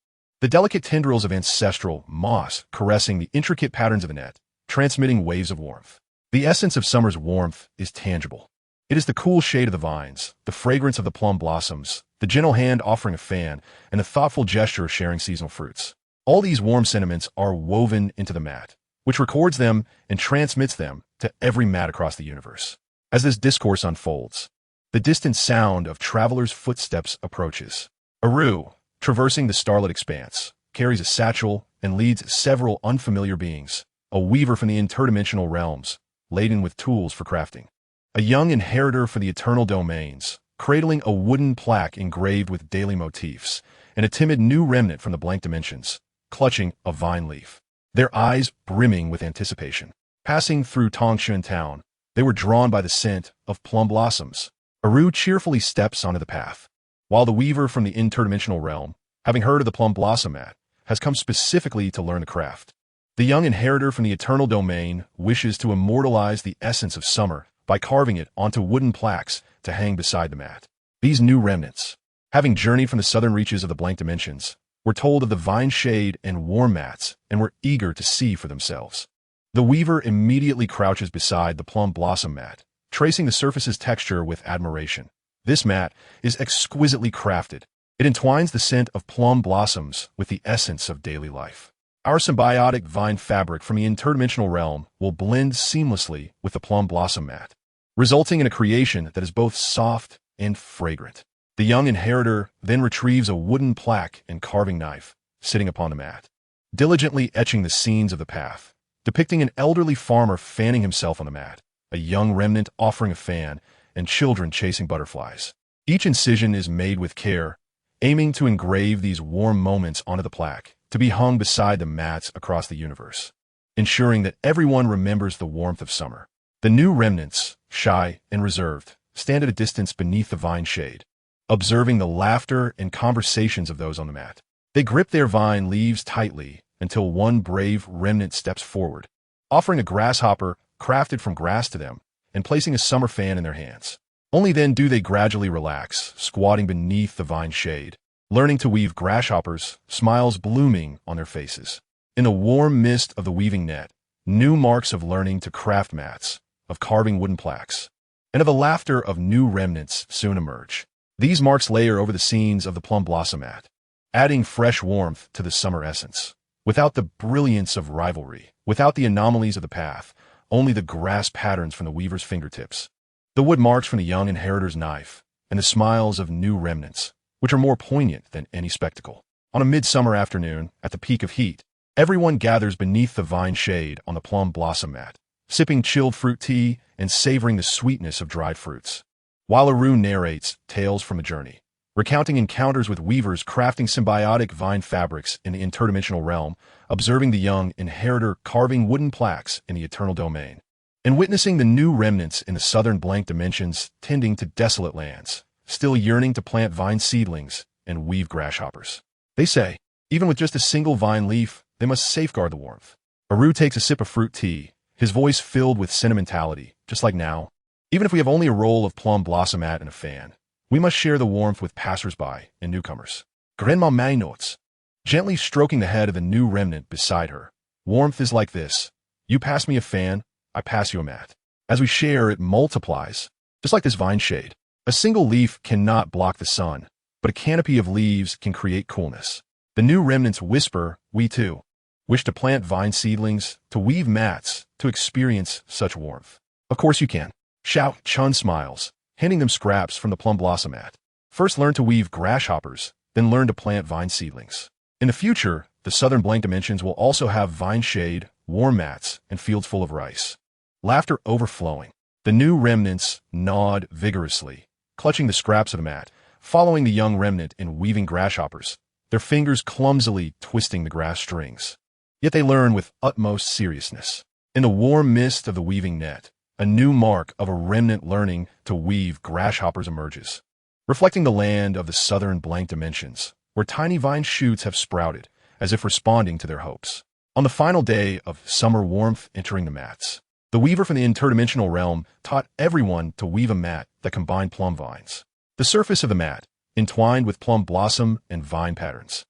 the delicate tendrils of ancestral moss caressing the intricate patterns of the net, transmitting waves of warmth. The essence of summer's warmth is tangible. It is the cool shade of the vines, the fragrance of the plum blossoms, the gentle hand offering a fan, and the thoughtful gesture of sharing seasonal fruits. All these warm sentiments are woven into the mat, which records them and transmits them to every mat across the universe. As this discourse unfolds, the distant sound of travelers' footsteps approaches. Aru, traversing the starlit expanse, carries a satchel and leads several unfamiliar beings, a weaver from the interdimensional realms, laden with tools for crafting. A young inheritor for the eternal domains, cradling a wooden plaque engraved with daily motifs, and a timid new remnant from the blank dimensions, clutching a vine leaf, their eyes brimming with anticipation. Passing through Tongshan town, they were drawn by the scent of plum blossoms. Aru cheerfully steps onto the path, while the weaver from the interdimensional realm, having heard of the plum blossom mat, has come specifically to learn the craft. The young inheritor from the eternal domain wishes to immortalize the essence of summer by carving it onto wooden plaques to hang beside the mat. These new remnants, having journeyed from the southern reaches of the blank dimensions, were told of the vine shade and warm mats and were eager to see for themselves. The weaver immediately crouches beside the plum blossom mat, tracing the surface's texture with admiration. This mat is exquisitely crafted. It entwines the scent of plum blossoms with the essence of daily life. Our symbiotic vine fabric from the interdimensional realm will blend seamlessly with the plum blossom mat, resulting in a creation that is both soft and fragrant. The young inheritor then retrieves a wooden plaque and carving knife, sitting upon the mat, diligently etching the scenes of the path, depicting an elderly farmer fanning himself on the mat, a young remnant offering a fan, and children chasing butterflies. Each incision is made with care, aiming to engrave these warm moments onto the plaque, to be hung beside the mats across the universe, ensuring that everyone remembers the warmth of summer. The new remnants, shy and reserved, stand at a distance beneath the vine shade, observing the laughter and conversations of those on the mat. They grip their vine leaves tightly until one brave remnant steps forward, offering a grasshopper crafted from grass to them and placing a summer fan in their hands. Only then do they gradually relax, squatting beneath the vine shade, learning to weave grasshoppers, smiles blooming on their faces. In the warm mist of the weaving net, new marks of learning to craft mats, of carving wooden plaques, and of the laughter of new remnants soon emerge. These marks layer over the scenes of the plum blossom mat, adding fresh warmth to the summer essence. Without the brilliance of rivalry, without the anomalies of the path, only the grass patterns from the weaver's fingertips, the wood marks from the young inheritor's knife, and the smiles of new remnants, which are more poignant than any spectacle. On a midsummer afternoon, at the peak of heat, everyone gathers beneath the vine shade on the plum blossom mat, sipping chilled fruit tea and savoring the sweetness of dried fruits, while Aru narrates tales from a journey, recounting encounters with weavers crafting symbiotic vine fabrics in the interdimensional realm, observing the young inheritor carving wooden plaques in the eternal domain, and witnessing the new remnants in the southern blank dimensions tending to desolate lands, still yearning to plant vine seedlings and weave grasshoppers. They say, even with just a single vine leaf, they must safeguard the warmth. Aru takes a sip of fruit tea, his voice filled with sentimentality, just like now. Even if we have only a roll of plum blossom mat and a fan, we must share the warmth with passers-by and newcomers. Grandma May notes, gently stroking the head of the new remnant beside her. Warmth is like this. You pass me a fan, I pass you a mat. As we share, it multiplies, just like this vine shade. A single leaf cannot block the sun, but a canopy of leaves can create coolness. The new remnants whisper, we too wish to plant vine seedlings, to weave mats, to experience such warmth. Of course you can. Shout Chun smiles, handing them scraps from the plum blossom mat. First learn to weave grasshoppers, then learn to plant vine seedlings. In the future, the southern blank dimensions will also have vine shade, warm mats, and fields full of rice. Laughter overflowing. The new remnants nod vigorously, clutching the scraps of the mat, following the young remnant in weaving grasshoppers, their fingers clumsily twisting the grass strings. Yet they learn with utmost seriousness. In the warm mist of the weaving net, a new mark of a remnant learning to weave grasshoppers emerges, reflecting the land of the southern blank dimensions, where tiny vine shoots have sprouted, as if responding to their hopes. On the final day of summer warmth entering the mats, the weaver from the interdimensional realm taught everyone to weave a mat that combined plum vines. The surface of the mat, entwined with plum blossom and vine patterns,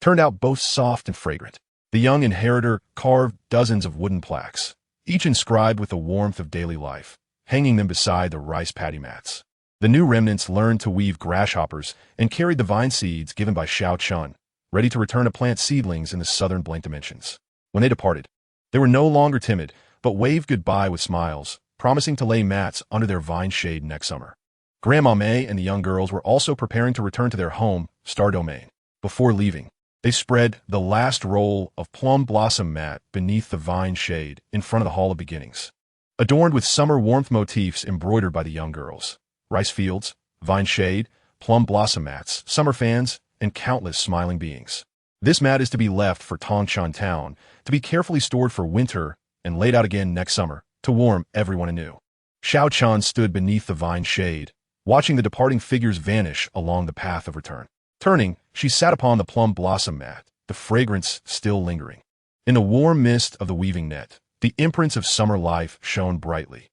turned out both soft and fragrant. The young inheritor carved dozens of wooden plaques, each inscribed with the warmth of daily life, hanging them beside the rice paddy mats. The new remnants learned to weave grasshoppers and carried the vine seeds given by Xiao Chun, ready to return to plant seedlings in the southern blank dimensions. When they departed, they were no longer timid, but waved goodbye with smiles, promising to lay mats under their vine shade next summer. Grandma May and the young girls were also preparing to return to their home, Star Domain. Before leaving, they spread the last roll of plum blossom mat beneath the vine shade in front of the Hall of Beginnings, adorned with summer warmth motifs embroidered by the young girls. Rice fields, vine shade, plum blossom mats, summer fans, and countless smiling beings. This mat is to be left for Tongshan Town, to be carefully stored for winter and laid out again next summer to warm everyone anew. Xiao Chun stood beneath the vine shade, watching the departing figures vanish along the path of return. Turning, she sat upon the plum blossom mat, the fragrance still lingering. In the warm mist of the weaving net, the imprints of summer life shone brightly.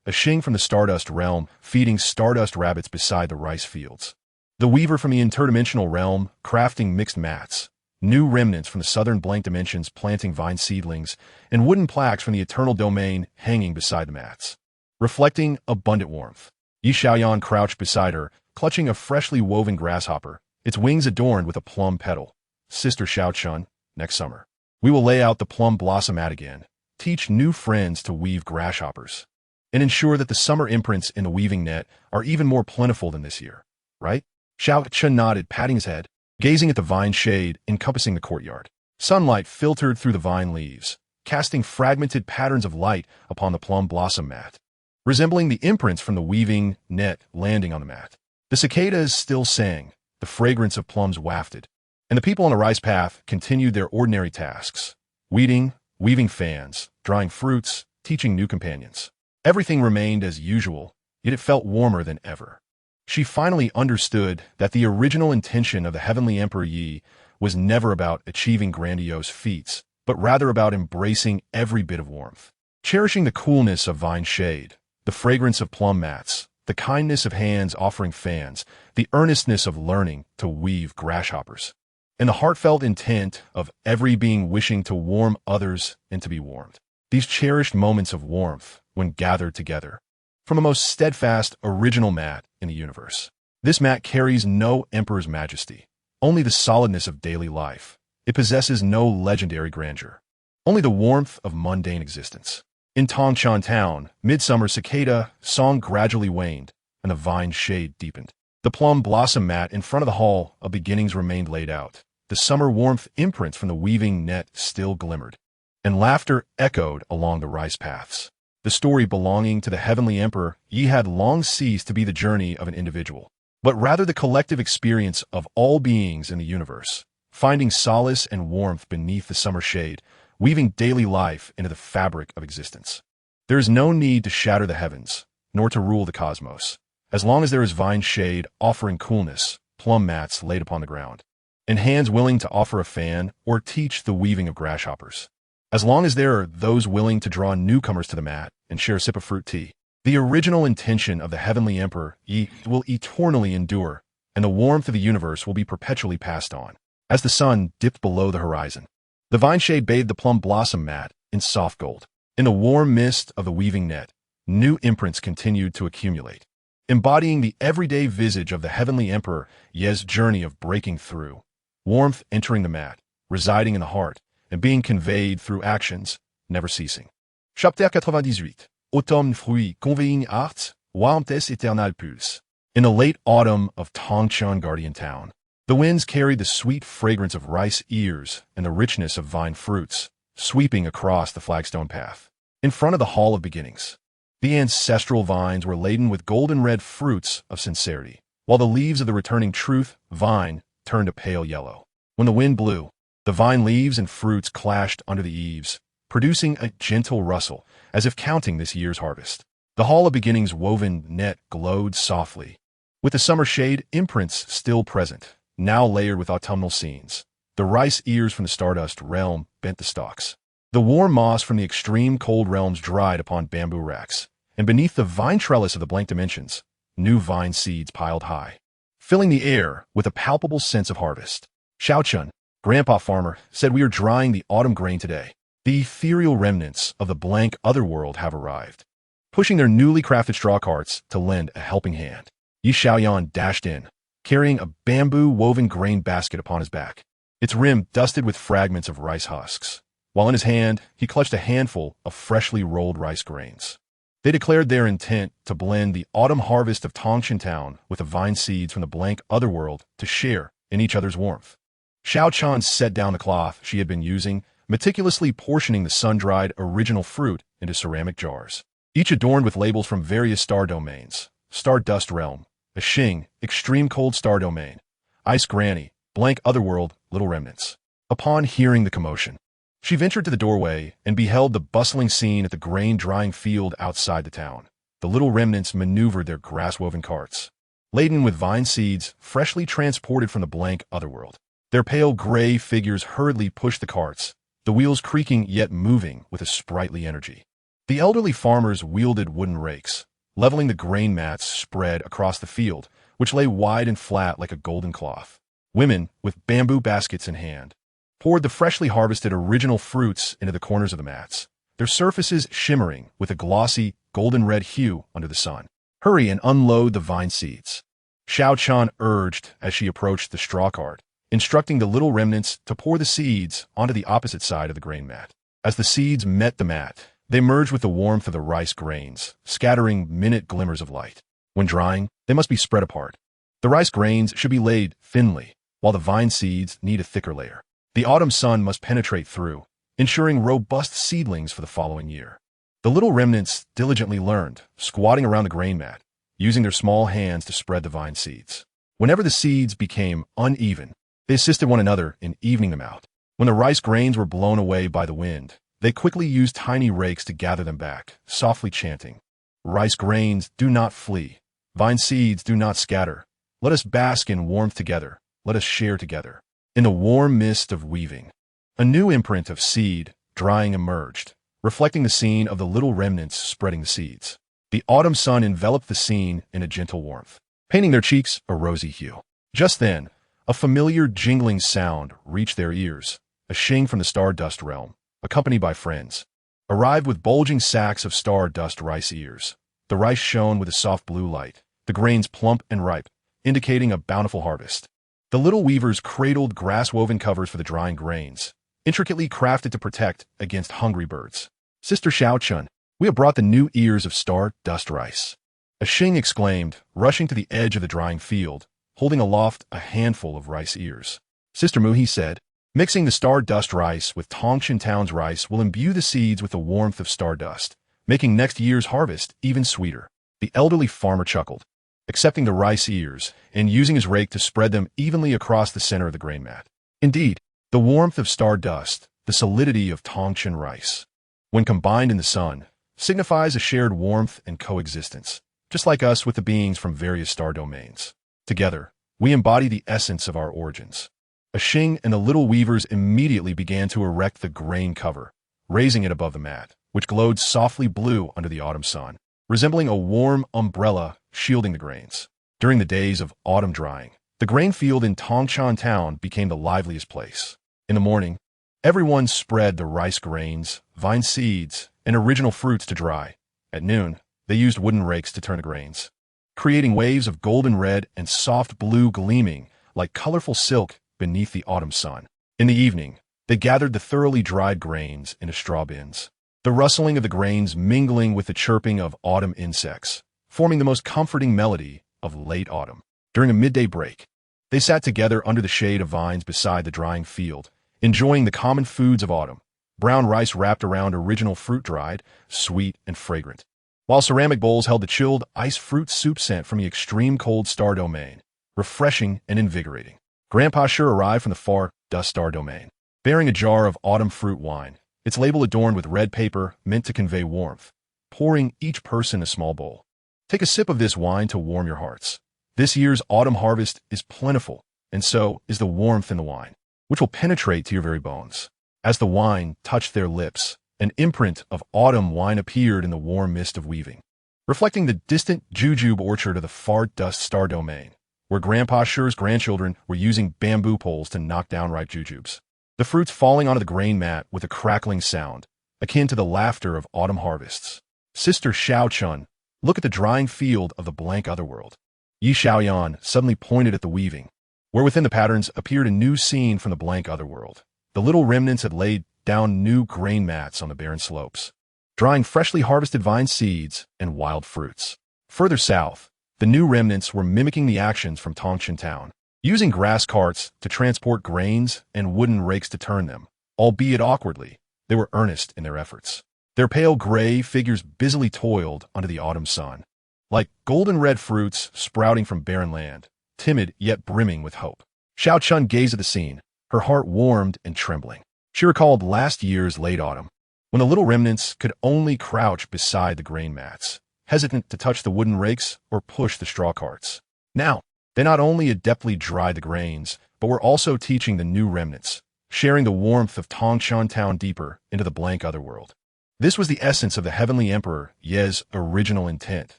A Xing from the Stardust realm feeding stardust rabbits beside the rice fields. The weaver from the interdimensional realm crafting mixed mats. New remnants from the southern blank dimensions planting vine seedlings, and wooden plaques from the eternal domain hanging beside the mats. Reflecting abundant warmth. Yi Xiaoyan crouched beside her, clutching a freshly woven grasshopper, its wings adorned with a plum petal. Sister Xiao Chun, next summer, we will lay out the plum blossom mat again, teach new friends to weave grasshoppers, and ensure that the summer imprints in the weaving net are even more plentiful than this year, right? Xiao Chun nodded, patting his head, gazing at the vine shade encompassing the courtyard. Sunlight filtered through the vine leaves, casting fragmented patterns of light upon the plum blossom mat, resembling the imprints from the weaving net landing on the mat. The cicadas still sang, the fragrance of plums wafted, and the people on the rice path continued their ordinary tasks, weeding, weaving fans, drying fruits, teaching new companions. Everything remained as usual, yet it felt warmer than ever. She finally understood that the original intention of the Heavenly Emperor Yi was never about achieving grandiose feats, but rather about embracing every bit of warmth, cherishing the coolness of vine shade, the fragrance of plum mats, the kindness of hands offering fans, the earnestness of learning to weave grasshoppers, and the heartfelt intent of every being wishing to warm others and to be warmed. These cherished moments of warmth, when gathered together, from the most steadfast, original mat in the universe. This mat carries no emperor's majesty, only the solidness of daily life. It possesses no legendary grandeur, only the warmth of mundane existence. In Tongshan Town, midsummer cicada song gradually waned, and the vine shade deepened. The plum blossom mat in front of the Hall of Beginnings remained laid out. The summer warmth imprints from the weaving net still glimmered, and laughter echoed along the rice paths. The story belonging to the Heavenly Emperor Yi had long ceased to be the journey of an individual, but rather the collective experience of all beings in the universe, finding solace and warmth beneath the summer shade, weaving daily life into the fabric of existence. There is no need to shatter the heavens, nor to rule the cosmos, as long as there is vine shade offering coolness, plum mats laid upon the ground, and hands willing to offer a fan or teach the weaving of grasshoppers. As long as there are those willing to draw newcomers to the mat and share a sip of fruit tea, the original intention of the Heavenly Emperor Yi will eternally endure, and the warmth of the universe will be perpetually passed on. As the sun dipped below the horizon, the vine shade bathed the plum blossom mat in soft gold. In the warm mist of the weaving net, new imprints continued to accumulate, embodying the everyday visage of the Heavenly Emperor Ye's journey of breaking through, warmth entering the mat, residing in the heart, and being conveyed through actions, never ceasing. Chapitre 98. Automne fruit conveying art, warmth eternal pulse. In the late autumn of Tongshan Guardian Town, the winds carried the sweet fragrance of rice ears and the richness of vine fruits, sweeping across the flagstone path. In front of the Hall of Beginnings, the ancestral vines were laden with golden red fruits of sincerity, while the leaves of the returning truth vine turned a pale yellow. When the wind blew, the vine leaves and fruits clashed under the eaves, producing a gentle rustle, as if counting this year's harvest. The Hall of Beginnings woven net glowed softly, with the summer shade imprints still present, now layered with autumnal scenes. The rice ears from the Stardust realm bent the stalks. The warm moss from the extreme cold realms dried upon bamboo racks, and beneath the vine trellis of the blank dimensions, new vine seeds piled high, filling the air with a palpable sense of harvest. Xiao Chun, Grandpa Farmer said we are drying the autumn grain today. The ethereal remnants of the blank otherworld have arrived, pushing their newly crafted straw carts to lend a helping hand. Yi Xiaoyan dashed in, carrying a bamboo-woven grain basket upon his back, its rim dusted with fragments of rice husks, while in his hand he clutched a handful of freshly rolled rice grains. They declared their intent to blend the autumn harvest of Tongshan Town with the vine seeds from the blank otherworld to share in each other's warmth. Xiao Chan set down the cloth she had been using, meticulously portioning the sun-dried original fruit into ceramic jars, each adorned with labels from various star domains: Stardust Realm, a Xing, Extreme Cold Star Domain, Ice Granny, Blank Otherworld, Little Remnants. Upon hearing the commotion, she ventured to the doorway and beheld the bustling scene at the grain-drying field outside the town. The little remnants maneuvered their grass-woven carts, laden with vine seeds freshly transported from the blank otherworld. Their pale gray figures hurriedly pushed the carts, the wheels creaking yet moving with a sprightly energy. The elderly farmers wielded wooden rakes, leveling the grain mats spread across the field, which lay wide and flat like a golden cloth. Women, with bamboo baskets in hand, poured the freshly harvested original fruits into the corners of the mats, their surfaces shimmering with a glossy, golden-red hue under the sun. Hurry and unload the vine seeds, Xiao Chan urged as she approached the straw cart, instructing the little remnants to pour the seeds onto the opposite side of the grain mat. As the seeds met the mat, they merged with the warmth of the rice grains, scattering minute glimmers of light. When drying, they must be spread apart. The rice grains should be laid thinly, while the vine seeds need a thicker layer. The autumn sun must penetrate through, ensuring robust seedlings for the following year. The little remnants diligently learned, squatting around the grain mat, using their small hands to spread the vine seeds. Whenever the seeds became uneven, they assisted one another in evening them out. When the rice grains were blown away by the wind, they quickly used tiny rakes to gather them back, softly chanting, "Rice grains, do not flee. Vine seeds, do not scatter. Let us bask in warmth together. Let us share together." In the warm mist of weaving, a new imprint of seed drying emerged, reflecting the scene of the little remnants spreading the seeds. The autumn sun enveloped the scene in a gentle warmth, painting their cheeks a rosy hue. Just then, a familiar jingling sound reached their ears, a Xing from the Stardust Realm, accompanied by friends, arrived with bulging sacks of stardust rice ears. The rice shone with a soft blue light, the grains plump and ripe, indicating a bountiful harvest. The little weavers cradled grass-woven covers for the drying grains, intricately crafted to protect against hungry birds. "Sister Xiaochun, we have brought the new ears of stardust rice," a Xing exclaimed, rushing to the edge of the drying field, holding aloft a handful of rice ears. Sister Muhi said, "Mixing the stardust rice with Tongshan Town's rice will imbue the seeds with the warmth of stardust, making next year's harvest even sweeter." The elderly farmer chuckled, accepting the rice ears and using his rake to spread them evenly across the center of the grain mat. Indeed, the warmth of stardust, the solidity of Tongshan rice, when combined in the sun, signifies a shared warmth and coexistence, just like us with the beings from various star domains. Together, we embody the essence of our origins. A Xing and the little weavers immediately began to erect the grain cover, raising it above the mat, which glowed softly blue under the autumn sun, resembling a warm umbrella shielding the grains. During the days of autumn drying, the grain field in Tongshan Town became the liveliest place. In the morning, everyone spread the rice grains, vine seeds, and original fruits to dry. At noon, they used wooden rakes to turn the grains, creating waves of golden red and soft blue gleaming like colorful silk beneath the autumn sun. In the evening, they gathered the thoroughly dried grains into straw bins, the rustling of the grains mingling with the chirping of autumn insects, forming the most comforting melody of late autumn. During a midday break, they sat together under the shade of vines beside the drying field, enjoying the common foods of autumn: brown rice wrapped around original fruit, dried, sweet, and fragrant, while ceramic bowls held the chilled ice fruit soup scent from the extreme cold star domain, refreshing and invigorating. Grandpa Sure arrived from the far dust star domain, bearing a jar of autumn fruit wine, its label adorned with red paper meant to convey warmth, pouring each person a small bowl. "Take a sip of this wine to warm your hearts. This year's autumn harvest is plentiful, and so is the warmth in the wine, which will penetrate to your very bones." As the wine touched their lips, an imprint of autumn wine appeared in the warm mist of weaving, reflecting the distant jujube orchard of the far dust star domain. where Grandpa Shure's grandchildren were using bamboo poles to knock down ripe jujubes. The fruits falling onto the grain mat with a crackling sound, akin to the laughter of autumn harvests. Sister Xiao Chun, look at the drying field of the blank otherworld. Yi Xiaoyan suddenly pointed at the weaving, where within the patterns appeared a new scene from the blank otherworld. The little remnants had laid down new grain mats on the barren slopes, drying freshly harvested vine seeds and wild fruits. Further south, the new remnants were mimicking the actions from Tongqin Town, using grass carts to transport grains and wooden rakes to turn them. Albeit awkwardly, they were earnest in their efforts. Their pale gray figures busily toiled under the autumn sun, like golden red fruits sprouting from barren land, timid yet brimming with hope. Xiao Chun gazed at the scene, her heart warmed and trembling. She recalled last year's late autumn, when the little remnants could only crouch beside the grain mats, hesitant to touch the wooden rakes or push the straw carts. Now, they not only adeptly dried the grains, but were also teaching the new remnants, sharing the warmth of Tongqin Town deeper into the blank otherworld. This was the essence of the Heavenly Emperor Ye's original intent,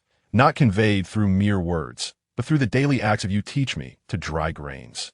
not conveyed through mere words, but through the daily acts of "you teach me to dry grains."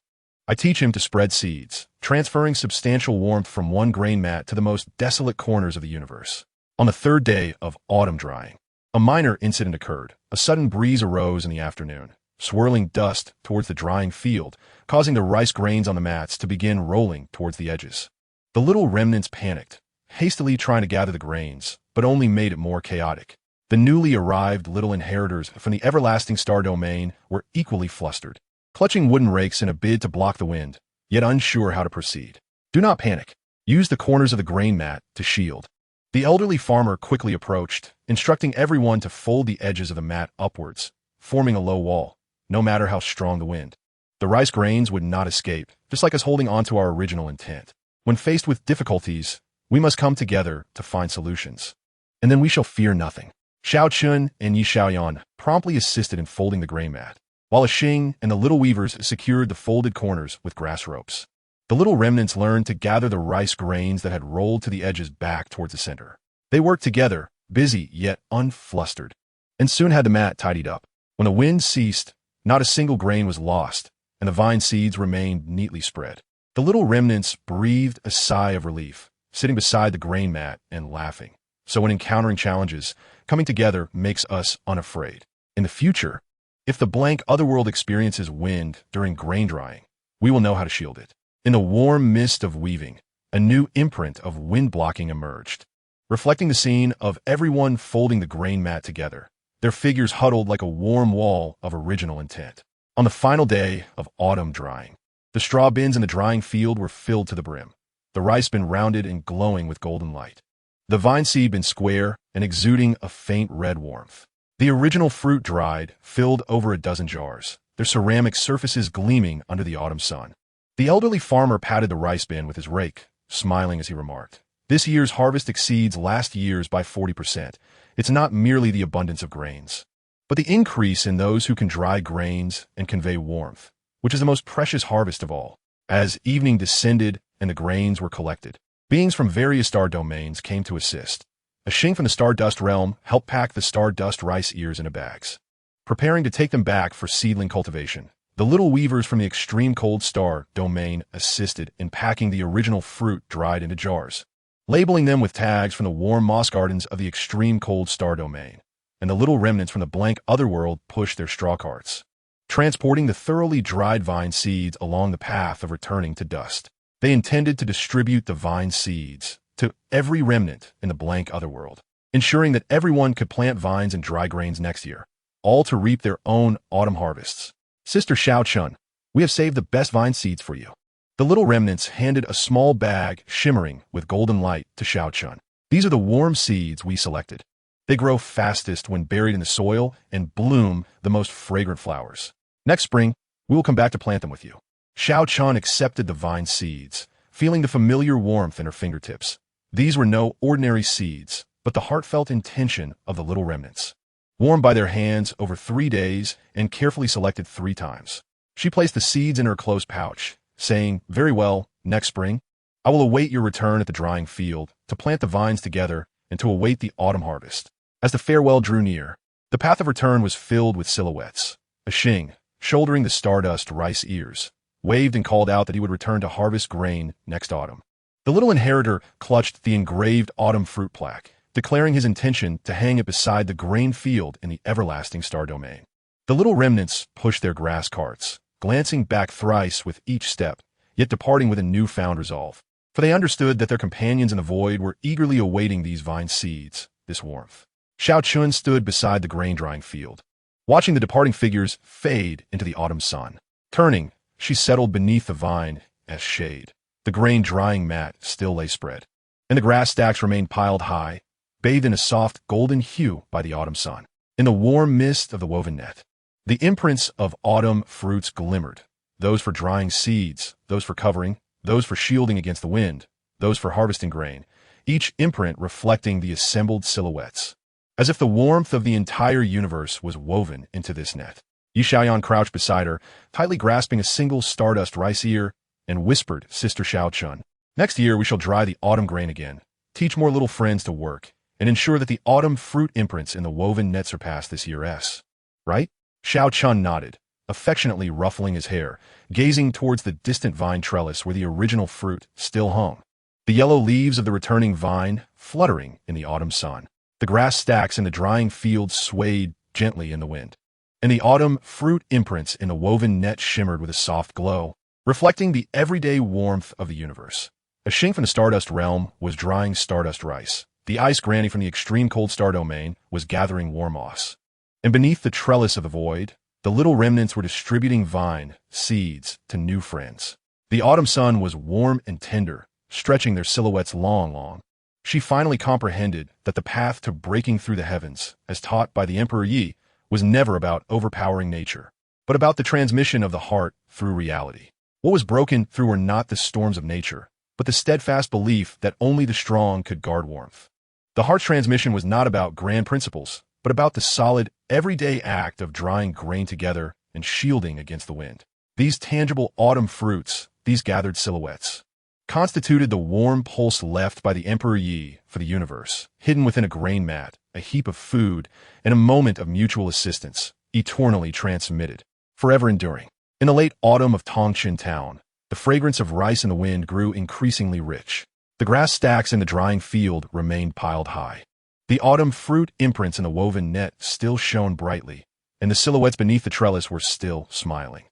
I teach him to spread seeds, transferring substantial warmth from one grain mat to the most desolate corners of the universe. On the third day of autumn drying, a minor incident occurred. A sudden breeze arose in the afternoon, swirling dust towards the drying field, causing the rice grains on the mats to begin rolling towards the edges. The little remnants panicked, hastily trying to gather the grains, but only made it more chaotic. The newly arrived little inheritors from the everlasting star domain were equally flustered, clutching wooden rakes in a bid to block the wind, yet unsure how to proceed. Do not panic. Use the corners of the grain mat to shield. The elderly farmer quickly approached, instructing everyone to fold the edges of the mat upwards, forming a low wall, no matter how strong the wind. The rice grains would not escape, just like us holding on to our original intent. When faced with difficulties, we must come together to find solutions, and then we shall fear nothing. Xiao Chun and Yi Xiaoyan promptly assisted in folding the grain mat, while Xing and the little weavers secured the folded corners with grass ropes. The little remnants learned to gather the rice grains that had rolled to the edges back towards the center. They worked together, busy yet unflustered, and soon had the mat tidied up. When the wind ceased, not a single grain was lost, and the vine seeds remained neatly spread. The little remnants breathed a sigh of relief, sitting beside the grain mat and laughing. So when encountering challenges, coming together makes us unafraid. In the future, if the blank otherworld experiences wind during grain drying, we will know how to shield it. In the warm mist of weaving, a new imprint of wind blocking emerged, reflecting the scene of everyone folding the grain mat together, their figures huddled like a warm wall of original intent. On the final day of autumn drying, the straw bins in the drying field were filled to the brim, the rice bin rounded and glowing with golden light, the vine seed bin square and exuding a faint red warmth. The original fruit dried, filled over a dozen jars, their ceramic surfaces gleaming under the autumn sun. The elderly farmer patted the rice bin with his rake, smiling as he remarked, "This year's harvest exceeds last year's by 40%. It's not merely the abundance of grains, but the increase in those who can dry grains and convey warmth, which is the most precious harvest of all." As evening descended and the grains were collected, beings from various star domains came to assist. A Xing from the Stardust realm helped pack the Stardust rice ears into bags, preparing to take them back for seedling cultivation. The little weavers from the extreme cold star domain assisted in packing the original fruit dried into jars, labeling them with tags from the warm moss gardens of the extreme cold star domain, and the little remnants from the blank otherworld pushed their straw carts, transporting the thoroughly dried vine seeds along the path of returning to dust. They intended to distribute the vine seeds to every remnant in the blank otherworld, ensuring that everyone could plant vines and dry grains next year, all to reap their own autumn harvests. "Sister Xiao Chun, we have saved the best vine seeds for you." The little remnants handed a small bag shimmering with golden light to Xiao Chun. "These are the warm seeds we selected. They grow fastest when buried in the soil and bloom the most fragrant flowers. Next spring, we will come back to plant them with you." Xiao Chun accepted the vine seeds, feeling the familiar warmth in her fingertips. These were no ordinary seeds, but the heartfelt intention of the little remnants, warmed by their hands over 3 days and carefully selected 3 times. She placed the seeds in her closed pouch, saying, "Very well, next spring, I will await your return at the drying field to plant the vines together and to await the autumn harvest." As the farewell drew near, the path of return was filled with silhouettes. A Xing, shouldering the stardust rice ears, waved and called out that he would return to harvest grain next autumn. The little inheritor clutched the engraved autumn fruit plaque, declaring his intention to hang it beside the grain field in the everlasting star domain. The little remnants pushed their grass carts, glancing back thrice with each step, yet departing with a newfound resolve. For they understood that their companions in the void were eagerly awaiting these vine seeds, this warmth. Xiao Chun stood beside the grain-drying field, watching the departing figures fade into the autumn sun. Turning, she settled beneath the vine as shade. The grain-drying mat still lay spread, and the grass stacks remained piled high, bathed in a soft golden hue by the autumn sun. In the warm mist of the woven net, the imprints of autumn fruits glimmered, those for drying seeds, those for covering, those for shielding against the wind, those for harvesting grain, each imprint reflecting the assembled silhouettes. As if the warmth of the entire universe was woven into this net. Yi Xiaoyan crouched beside her, tightly grasping a single stardust rice ear, and whispered, Sister Xiao Chun, next year we shall dry the autumn grain again, teach more little friends to work, and ensure that the autumn fruit imprints in the woven net surpass this year's. Right? Xiao Chun nodded, affectionately ruffling his hair, gazing towards the distant vine trellis where the original fruit still hung. The yellow leaves of the returning vine fluttering in the autumn sun. The grass stacks in the drying fields swayed gently in the wind, and the autumn fruit imprints in the woven net shimmered with a soft glow, reflecting the everyday warmth of the universe. A Xing from the Stardust realm was drying stardust rice. The ice granny from the extreme cold star domain was gathering war moss. And beneath the trellis of the void, the little remnants were distributing vine seeds to new friends. The autumn sun was warm and tender, stretching their silhouettes long. She finally comprehended that the path to breaking through the heavens, as taught by the Emperor Yi, was never about overpowering nature, but about the transmission of the heart through reality. What was broken through were not the storms of nature, but the steadfast belief that only the strong could guard warmth. The heart's transmission was not about grand principles, but about the solid, everyday act of drying grain together and shielding against the wind. These tangible autumn fruits, these gathered silhouettes, constituted the warm pulse left by the Emperor Yi for the universe, hidden within a grain mat, a heap of food, and a moment of mutual assistance, eternally transmitted, forever enduring. In the late autumn of Tongqin town, the fragrance of rice in the wind grew increasingly rich. The grass stacks in the drying field remained piled high. The autumn fruit imprints in the woven net still shone brightly, and the silhouettes beneath the trellis were still smiling.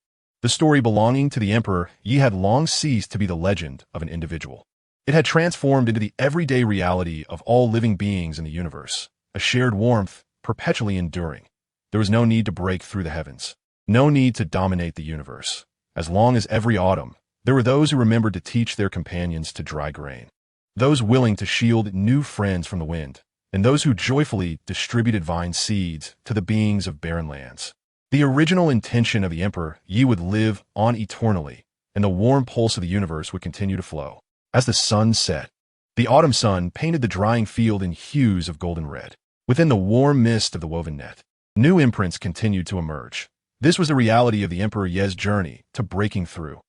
The story belonging to the emperor Yi had long ceased to be the legend of an individual. It had transformed into the everyday reality of all living beings in the universe, a shared warmth perpetually enduring. There was no need to break through the heavens, no need to dominate the universe. As long as every autumn, there were those who remembered to teach their companions to dry grain, those willing to shield new friends from the wind, and those who joyfully distributed vine seeds to the beings of barren lands. The original intention of the emperor Yi would live on eternally, and the warm pulse of the universe would continue to flow. As the sun set, the autumn sun painted the drying field in hues of golden red. Within the warm mist of the woven net, new imprints continued to emerge. This was the reality of the Emperor Ye's journey to breaking through.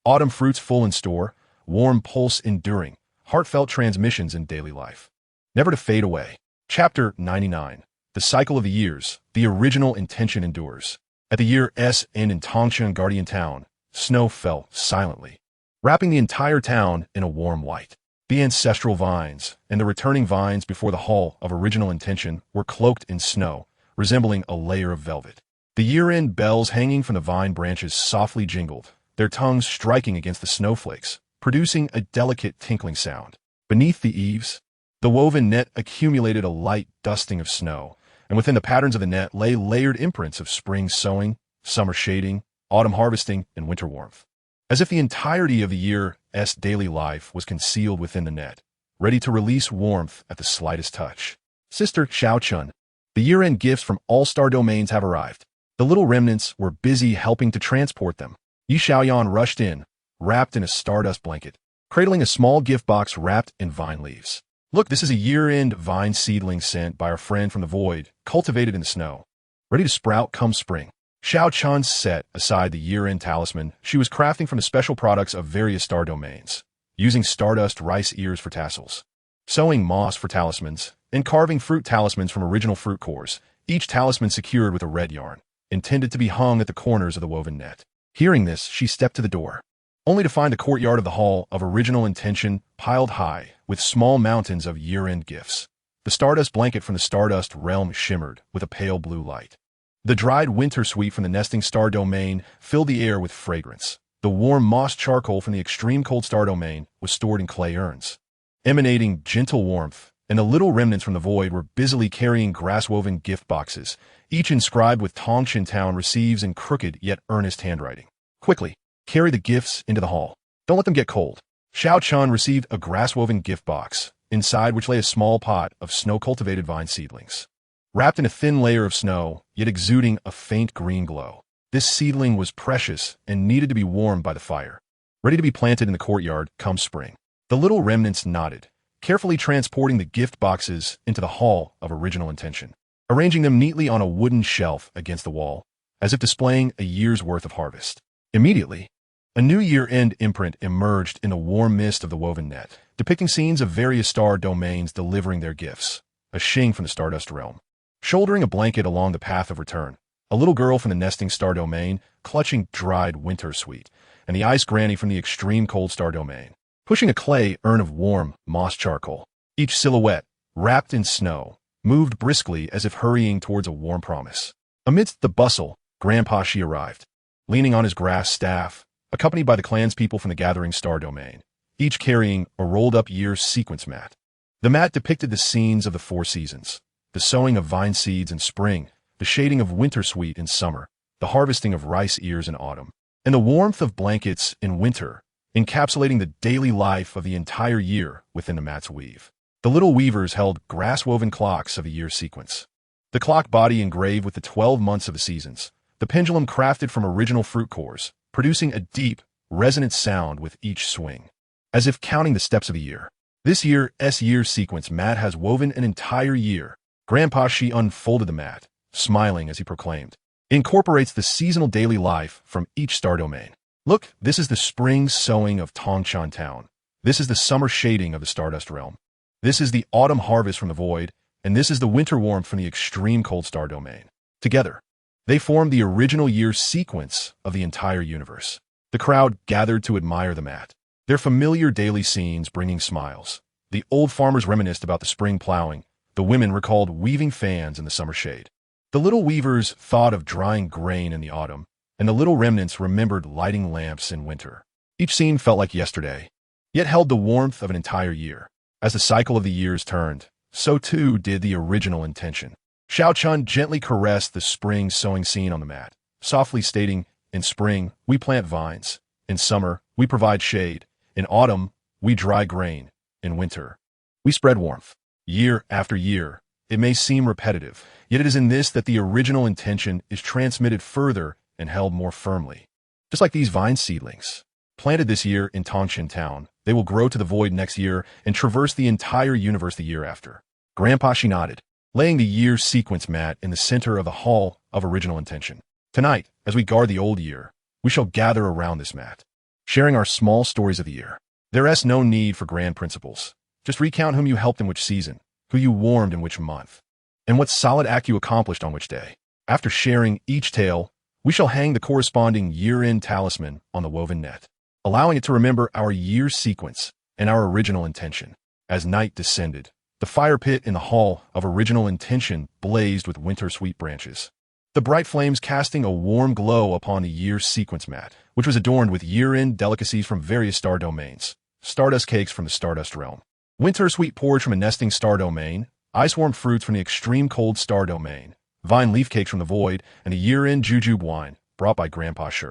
Autumn fruits full in store, warm pulse enduring, heartfelt transmissions in daily life, never to fade away. Chapter 99. The cycle of the years, the original intention endures. At the year's end in Tongqin Guardian Town, snow fell silently, wrapping the entire town in a warm light. The ancestral vines and the returning vines before the hall of original intention were cloaked in snow, resembling a layer of velvet. The year-end bells hanging from the vine branches softly jingled, their tongues striking against the snowflakes, producing a delicate tinkling sound. Beneath the eaves, the woven net accumulated a light dusting of snow, and within the patterns of the net lay layered imprints of spring sowing, summer shading, autumn harvesting, and winter warmth. As if the entirety of the year's daily life was concealed within the net, ready to release warmth at the slightest touch. Sister Xiao Chun, the year-end gifts from all star domains have arrived. The little remnants were busy helping to transport them. Yi Xiaoyan rushed in, wrapped in a stardust blanket, cradling a small gift box wrapped in vine leaves. Look, this is a year-end vine seedling sent by our friend from the void, cultivated in the snow, ready to sprout come spring. Xiao Chun set aside the year-end talisman she was crafting from the special products of various star domains, using stardust rice ears for tassels, sewing moss for talismans, and carving fruit talismans from original fruit cores, each talisman secured with a red yarn. intended to be hung at the corners of the woven net. Hearing this, she stepped to the door, only to find the courtyard of the hall of original intention piled high with small mountains of year-end gifts. The stardust blanket from the stardust realm shimmered with a pale blue light. The dried winter sweet from the nesting star domain filled the air with fragrance. The warm moss charcoal from the extreme cold star domain was stored in clay urns, emanating gentle warmth, and the little remnants from the void were busily carrying grass-woven gift boxes, each inscribed with Qingyang receives in crooked yet earnest handwriting. Quickly, carry the gifts into the hall. Don't let them get cold. Xiao Chun received a grass-woven gift box, inside which lay a small pot of snow-cultivated vine seedlings. Wrapped in a thin layer of snow, yet exuding a faint green glow. This seedling was precious and needed to be warmed by the fire, ready to be planted in the courtyard come spring. The little remnants nodded, carefully transporting the gift boxes into the hall of original intention, arranging them neatly on a wooden shelf against the wall, as if displaying a year's worth of harvest. Immediately, a new year-end imprint emerged in the warm mist of the woven net, depicting scenes of various star domains delivering their gifts. A Qing from the Stardust realm, shouldering a blanket along the path of return, a little girl from the nesting star domain, clutching dried winter sweet, and the ice granny from the extreme cold star domain, pushing a clay urn of warm moss charcoal. Each silhouette, wrapped in snow, moved briskly as if hurrying towards a warm promise. Amidst the bustle, Grandpa Shi arrived, leaning on his grass staff, accompanied by the clanspeople from the gathering star domain, each carrying a rolled-up year's sequence mat. The mat depicted the scenes of the 4 seasons, the sowing of vine seeds in spring, the shading of winter sweet in summer, the harvesting of rice ears in autumn, and the warmth of blankets in winter, encapsulating the daily life of the entire year within the mat's weave. The little weavers held grass-woven clocks of a year sequence, the clock body engraved with the 12 months of the seasons, the pendulum crafted from original fruit cores, producing a deep, resonant sound with each swing, as if counting the steps of a year. This year's year sequence mat has woven an entire year. Grandpa Shi unfolded the mat, smiling as he proclaimed, incorporates the seasonal daily life from each star domain. Look, this is the spring sowing of Tongchan Town. This is the summer shading of the Stardust Realm. This is the autumn harvest from the void, and this is the winter warmth from the extreme cold star domain. Together, they form the original year sequence of the entire universe. The crowd gathered to admire the mat, their familiar daily scenes bringing smiles. The old farmers reminisced about the spring plowing, the women recalled weaving fans in the summer shade. The little weavers thought of drying grain in the autumn, and the little remnants remembered lighting lamps in winter. Each scene felt like yesterday, yet held the warmth of an entire year. As the cycle of the years turned, so too did the original intention. Xiao Chun gently caressed the spring sowing scene on the mat, softly stating, in spring, we plant vines. In summer, we provide shade. In autumn, we dry grain. In winter, we spread warmth. Year after year, it may seem repetitive, yet it is in this that the original intention is transmitted further and held more firmly. Just like these vine seedlings, planted this year in Tongchan Town, they will grow to the void next year and traverse the entire universe the year after. Grandpa Shi nodded, laying the year sequence mat in the center of the hall of original intention. Tonight, as we guard the old year, we shall gather around this mat, sharing our small stories of the year. There is no need for grand principles. Just recount whom you helped in which season, who you warmed in which month, and what solid act you accomplished on which day. After sharing each tale, we shall hang the corresponding year-end talisman on the woven net, allowing it to remember our year sequence and our original intention. As night descended, the fire pit in the hall of original intention blazed with winter sweet branches, the bright flames casting a warm glow upon the year sequence mat, which was adorned with year-end delicacies from various star domains, stardust cakes from the Stardust Realm, winter sweet porridge from a nesting star domain, ice-warm fruits from the extreme cold star domain, vine leaf cakes from the void, and a year-end jujube wine brought by Grandpa Shi.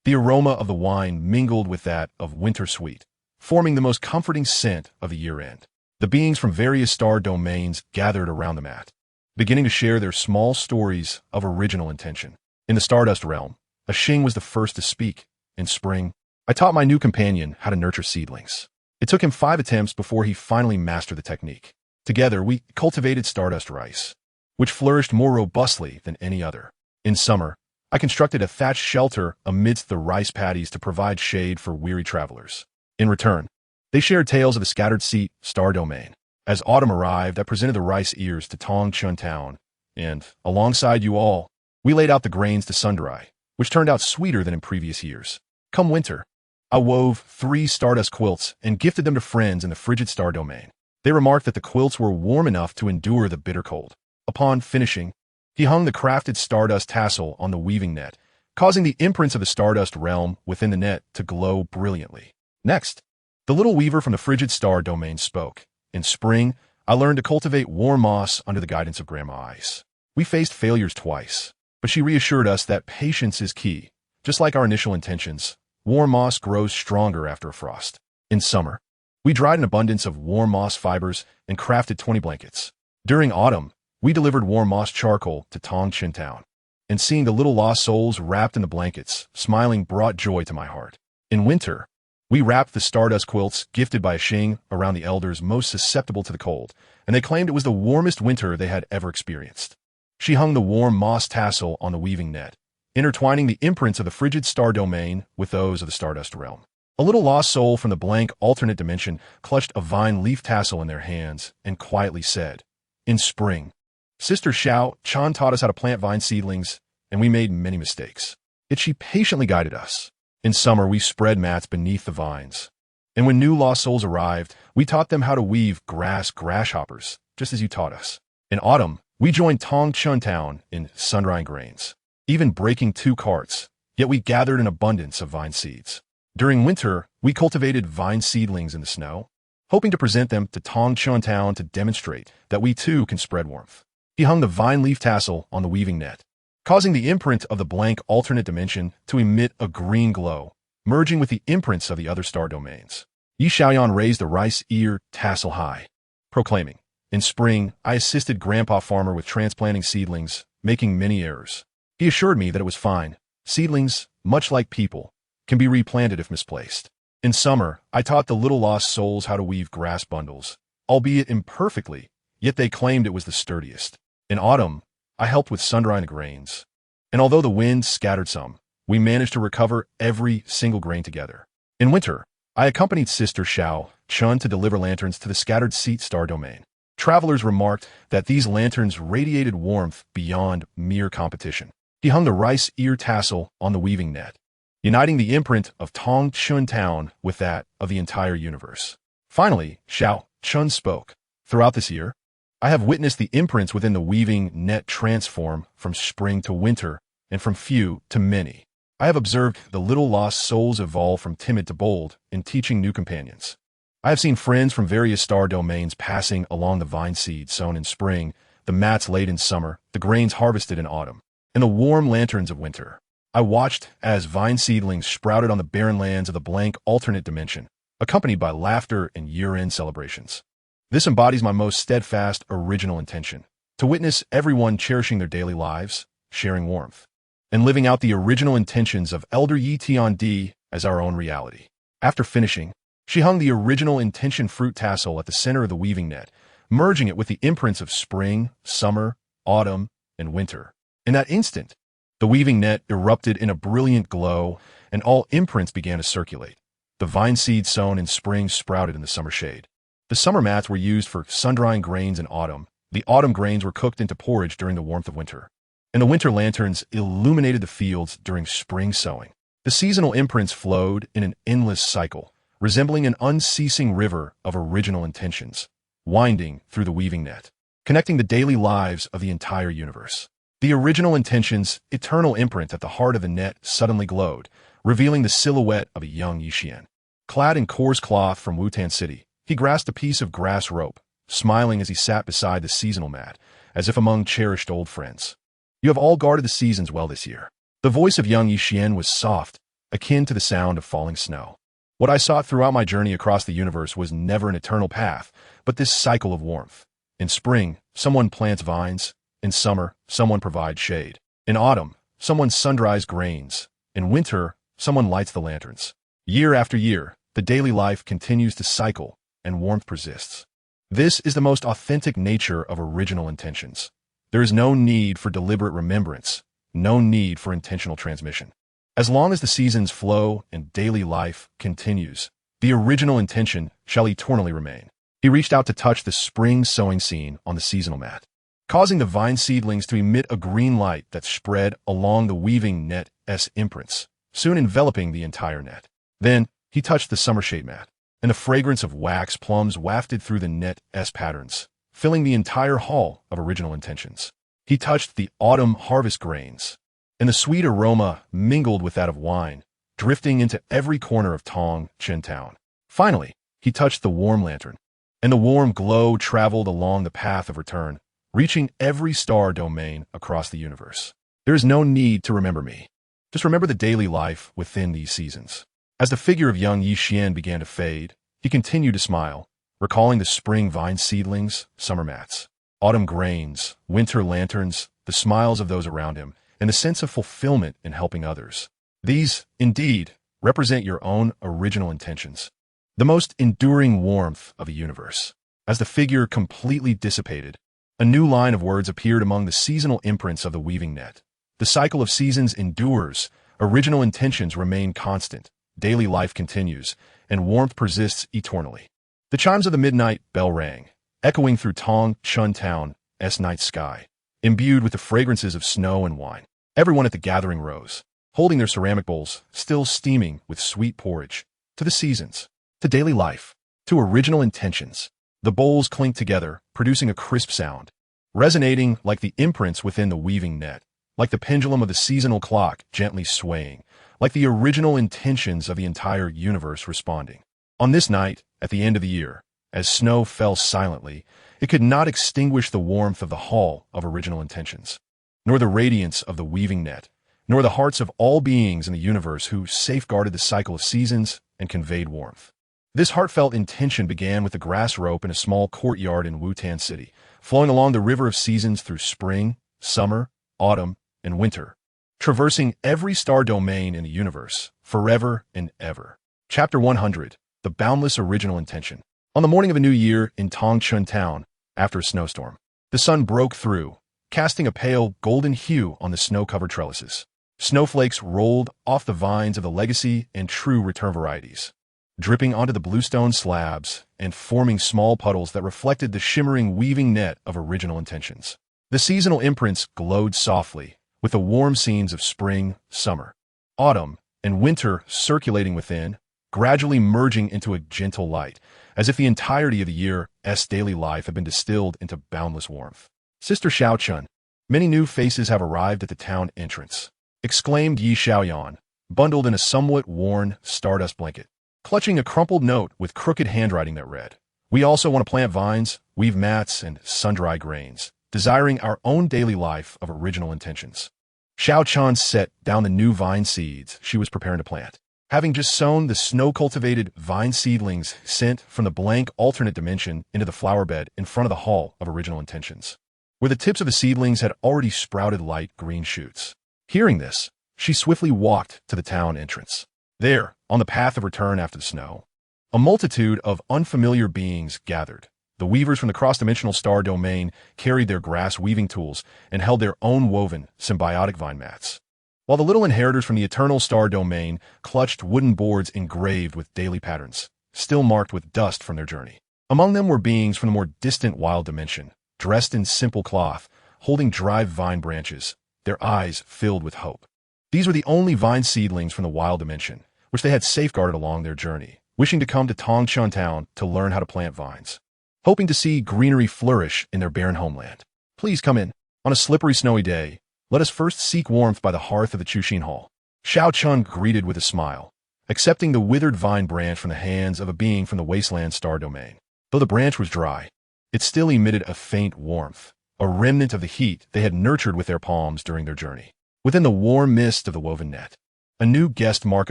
The aroma of the wine mingled with that of winter sweet, forming the most comforting scent of the year-end. The beings from various star domains gathered around the mat, beginning to share their small stories of original intention. In the Stardust Realm, a Qing was the first to speak. In spring, I taught my new companion how to nurture seedlings. It took him 5 attempts before he finally mastered the technique. Together, we cultivated stardust rice, which flourished more robustly than any other. In summer, I constructed a thatched shelter amidst the rice paddies to provide shade for weary travelers. In return, they shared tales of the scattered seat star domain. As autumn arrived, I presented the rice ears to Tongchan Town, and, alongside you all, We laid out the grains to sun-dry, which turned out sweeter than in previous years. Come winter, I wove 3 stardust quilts and gifted them to friends in the frigid star domain. They remarked that the quilts were warm enough to endure the bitter cold. Upon finishing, he hung the crafted stardust tassel on the weaving net, causing the imprints of the stardust realm within the net to glow brilliantly. Next, the little weaver from the frigid star domain spoke. In spring, I learned to cultivate warm moss under the guidance of Grandma Ice. We faced failures twice, but she reassured us that patience is key. Just like our initial intentions, warm moss grows stronger after a frost. In summer, we dried an abundance of warm moss fibers and crafted 20 blankets. During autumn, we delivered warm moss charcoal to Qingyang town. And seeing the little lost souls wrapped in the blankets, smiling brought joy to my heart. In winter, we wrapped the stardust quilts gifted by Qingyang around the elders most susceptible to the cold, and they claimed it was the warmest winter they had ever experienced. She hung the warm moss tassel on the weaving net, intertwining the imprints of the frigid star domain with those of the stardust realm. A little lost soul from the blank alternate dimension clutched a vine leaf tassel in their hands and quietly said, "In spring, Sister Xiao Chan taught us how to plant vine seedlings, and we made many mistakes. Yet she patiently guided us. In summer, we spread mats beneath the vines. And when new lost souls arrived, we taught them how to weave grasshoppers, just as you taught us. In autumn, we joined Qingyang town in sun-drying grains, even breaking 2 carts, yet we gathered an abundance of vine seeds. During winter, we cultivated vine seedlings in the snow, hoping to present them to Qingyang town to demonstrate that we too can spread warmth." He hung the vine leaf tassel on the weaving net, causing the imprint of the blank alternate dimension to emit a green glow, merging with the imprints of the other star domains. Yi Xiaoyan raised the rice ear tassel high, proclaiming, "In spring, I assisted Grandpa Farmer with transplanting seedlings, making many errors. He assured me that it was fine. Seedlings, much like people, can be replanted if misplaced. In summer, I taught the little lost souls how to weave grass bundles, albeit imperfectly, yet they claimed it was the sturdiest. In autumn, I helped with sun-drying the grains, and although the wind scattered some, we managed to recover every single grain together. In winter, I accompanied Sister Xiao Chun to deliver lanterns to the scattered seat star domain. Travelers remarked that these lanterns radiated warmth beyond mere competition. He hung the rice ear tassel on the weaving net, uniting the imprint of Qingyang town with that of the entire universe. Finally, Xiao Chun spoke. "Throughout this year, I have witnessed the imprints within the weaving net transform from spring to winter and from few to many. I have observed the little lost souls evolve from timid to bold in teaching new companions. I have seen friends from various star domains passing along the vine seeds sown in spring, the mats laid in summer, the grains harvested in autumn, and the warm lanterns of winter. I watched as vine seedlings sprouted on the barren lands of the blank alternate dimension, accompanied by laughter and year-end celebrations. This embodies my most steadfast original intention, to witness everyone cherishing their daily lives, sharing warmth, and living out the original intentions of Elder Yi Tiandi as our own reality." After finishing, she hung the original intention fruit tassel at the center of the weaving net, merging it with the imprints of spring, summer, autumn, and winter. In that instant, the weaving net erupted in a brilliant glow, and all imprints began to circulate. The vine seeds sown in spring sprouted in the summer shade. The summer mats were used for sun-drying grains in autumn. The autumn grains were cooked into porridge during the warmth of winter. And the winter lanterns illuminated the fields during spring sowing. The seasonal imprints flowed in an endless cycle, resembling an unceasing river of original intentions, winding through the weaving net, connecting the daily lives of the entire universe. The original intention's eternal imprint at the heart of the net suddenly glowed, revealing the silhouette of a young Yixian. Clad in coarse cloth from Wutan City, he grasped a piece of grass rope, smiling as he sat beside the seasonal mat, as if among cherished old friends. "You have all guarded the seasons well this year." The voice of young Yixian was soft, akin to the sound of falling snow. "What I sought throughout my journey across the universe was never an eternal path, but this cycle of warmth. In spring, someone plants vines. In summer, someone provides shade. In autumn, someone sun-dries grains. In winter, someone lights the lanterns. Year after year, the daily life continues to cycle, and warmth persists. This is the most authentic nature of original intentions. There is no need for deliberate remembrance, no need for intentional transmission. As long as the seasons flow and daily life continues, the original intention shall eternally remain." He reached out to touch the spring sowing scene on the seasonal mat. causing the vine seedlings to emit a green light that spread along the weaving net's imprints, soon enveloping the entire net. Then, he touched the summer shade mat, and the fragrance of wax plums wafted through the net's patterns, filling the entire hall of original intentions. He touched the autumn harvest grains, and the sweet aroma mingled with that of wine, drifting into every corner of Qingyang town. Finally, he touched the warm lantern, and the warm glow traveled along the path of return, reaching every star domain across the universe. There is no need to remember me. Just remember the daily life within these seasons. As the figure of young Yi Xian began to fade, he continued to smile, recalling the spring vine seedlings, summer mats, autumn grains, winter lanterns, the smiles of those around him, and the sense of fulfillment in helping others. These, indeed, represent your own original intentions, the most enduring warmth of the universe. As the figure completely dissipated, a new line of words appeared among the seasonal imprints of the weaving net. The cycle of seasons endures, original intentions remain constant, daily life continues, and warmth persists eternally. The chimes of the midnight bell rang, echoing through Qingyang town's night sky, imbued with the fragrances of snow and wine. Everyone at the gathering rose, holding their ceramic bowls, still steaming with sweet porridge. To the seasons, to daily life, to original intentions. The bowls clinked together, producing a crisp sound, resonating like the imprints within the weaving net, like the pendulum of the seasonal clock gently swaying, like the original intentions of the entire universe responding. On this night, at the end of the year, as snow fell silently, it could not extinguish the warmth of the hall of original intentions, nor the radiance of the weaving net, nor the hearts of all beings in the universe who safeguarded the cycle of seasons and conveyed warmth. This heartfelt intention began with the grass rope in a small courtyard in Wutan City, flowing along the river of seasons through spring, summer, autumn, and winter, traversing every star domain in the universe, forever and ever. Chapter 100, The Boundless Original Intention. On the morning of a new year in Qingyang town, after a snowstorm, the sun broke through, casting a pale golden hue on the snow-covered trellises. Snowflakes rolled off the vines of the legacy and true return varieties, dripping onto the bluestone slabs and forming small puddles that reflected the shimmering weaving net of original intentions. The seasonal imprints glowed softly, with the warm scenes of spring, summer, autumn, and winter circulating within, gradually merging into a gentle light, as if the entirety of the year's daily life had been distilled into boundless warmth. Sister Xiaochun, many new faces have arrived at the town entrance, exclaimed Yi Xiaoyan, bundled in a somewhat worn, stardust blanket, clutching a crumpled note with crooked handwriting that read, "We also want to plant vines, weave mats, and sun-dry grains, desiring our own daily life of original intentions." Xiaochun set down the new vine seeds she was preparing to plant, having just sown the snow-cultivated vine seedlings sent from the blank alternate dimension into the flower bed in front of the hall of original intentions, where the tips of the seedlings had already sprouted light green shoots. Hearing this, she swiftly walked to the town entrance. There, on the path of return after the snow, a multitude of unfamiliar beings gathered. The weavers from the cross-dimensional star domain carried their grass weaving tools and held their own woven, symbiotic vine mats, while the little inheritors from the eternal star domain clutched wooden boards engraved with daily patterns, still marked with dust from their journey. Among them were beings from the more distant wild dimension, dressed in simple cloth, holding dry vine branches, their eyes filled with hope. These were the only vine seedlings from the wild dimension, which they had safeguarded along their journey, wishing to come to Qingyang town to learn how to plant vines, hoping to see greenery flourish in their barren homeland. "Please come in. On a slippery, snowy day, let us first seek warmth by the hearth of the Chuxin Hall." Xiaochun greeted with a smile, accepting the withered vine branch from the hands of a being from the wasteland star domain. Though the branch was dry, it still emitted a faint warmth, a remnant of the heat they had nurtured with their palms during their journey. Within the warm mist of the woven net, a new guest mark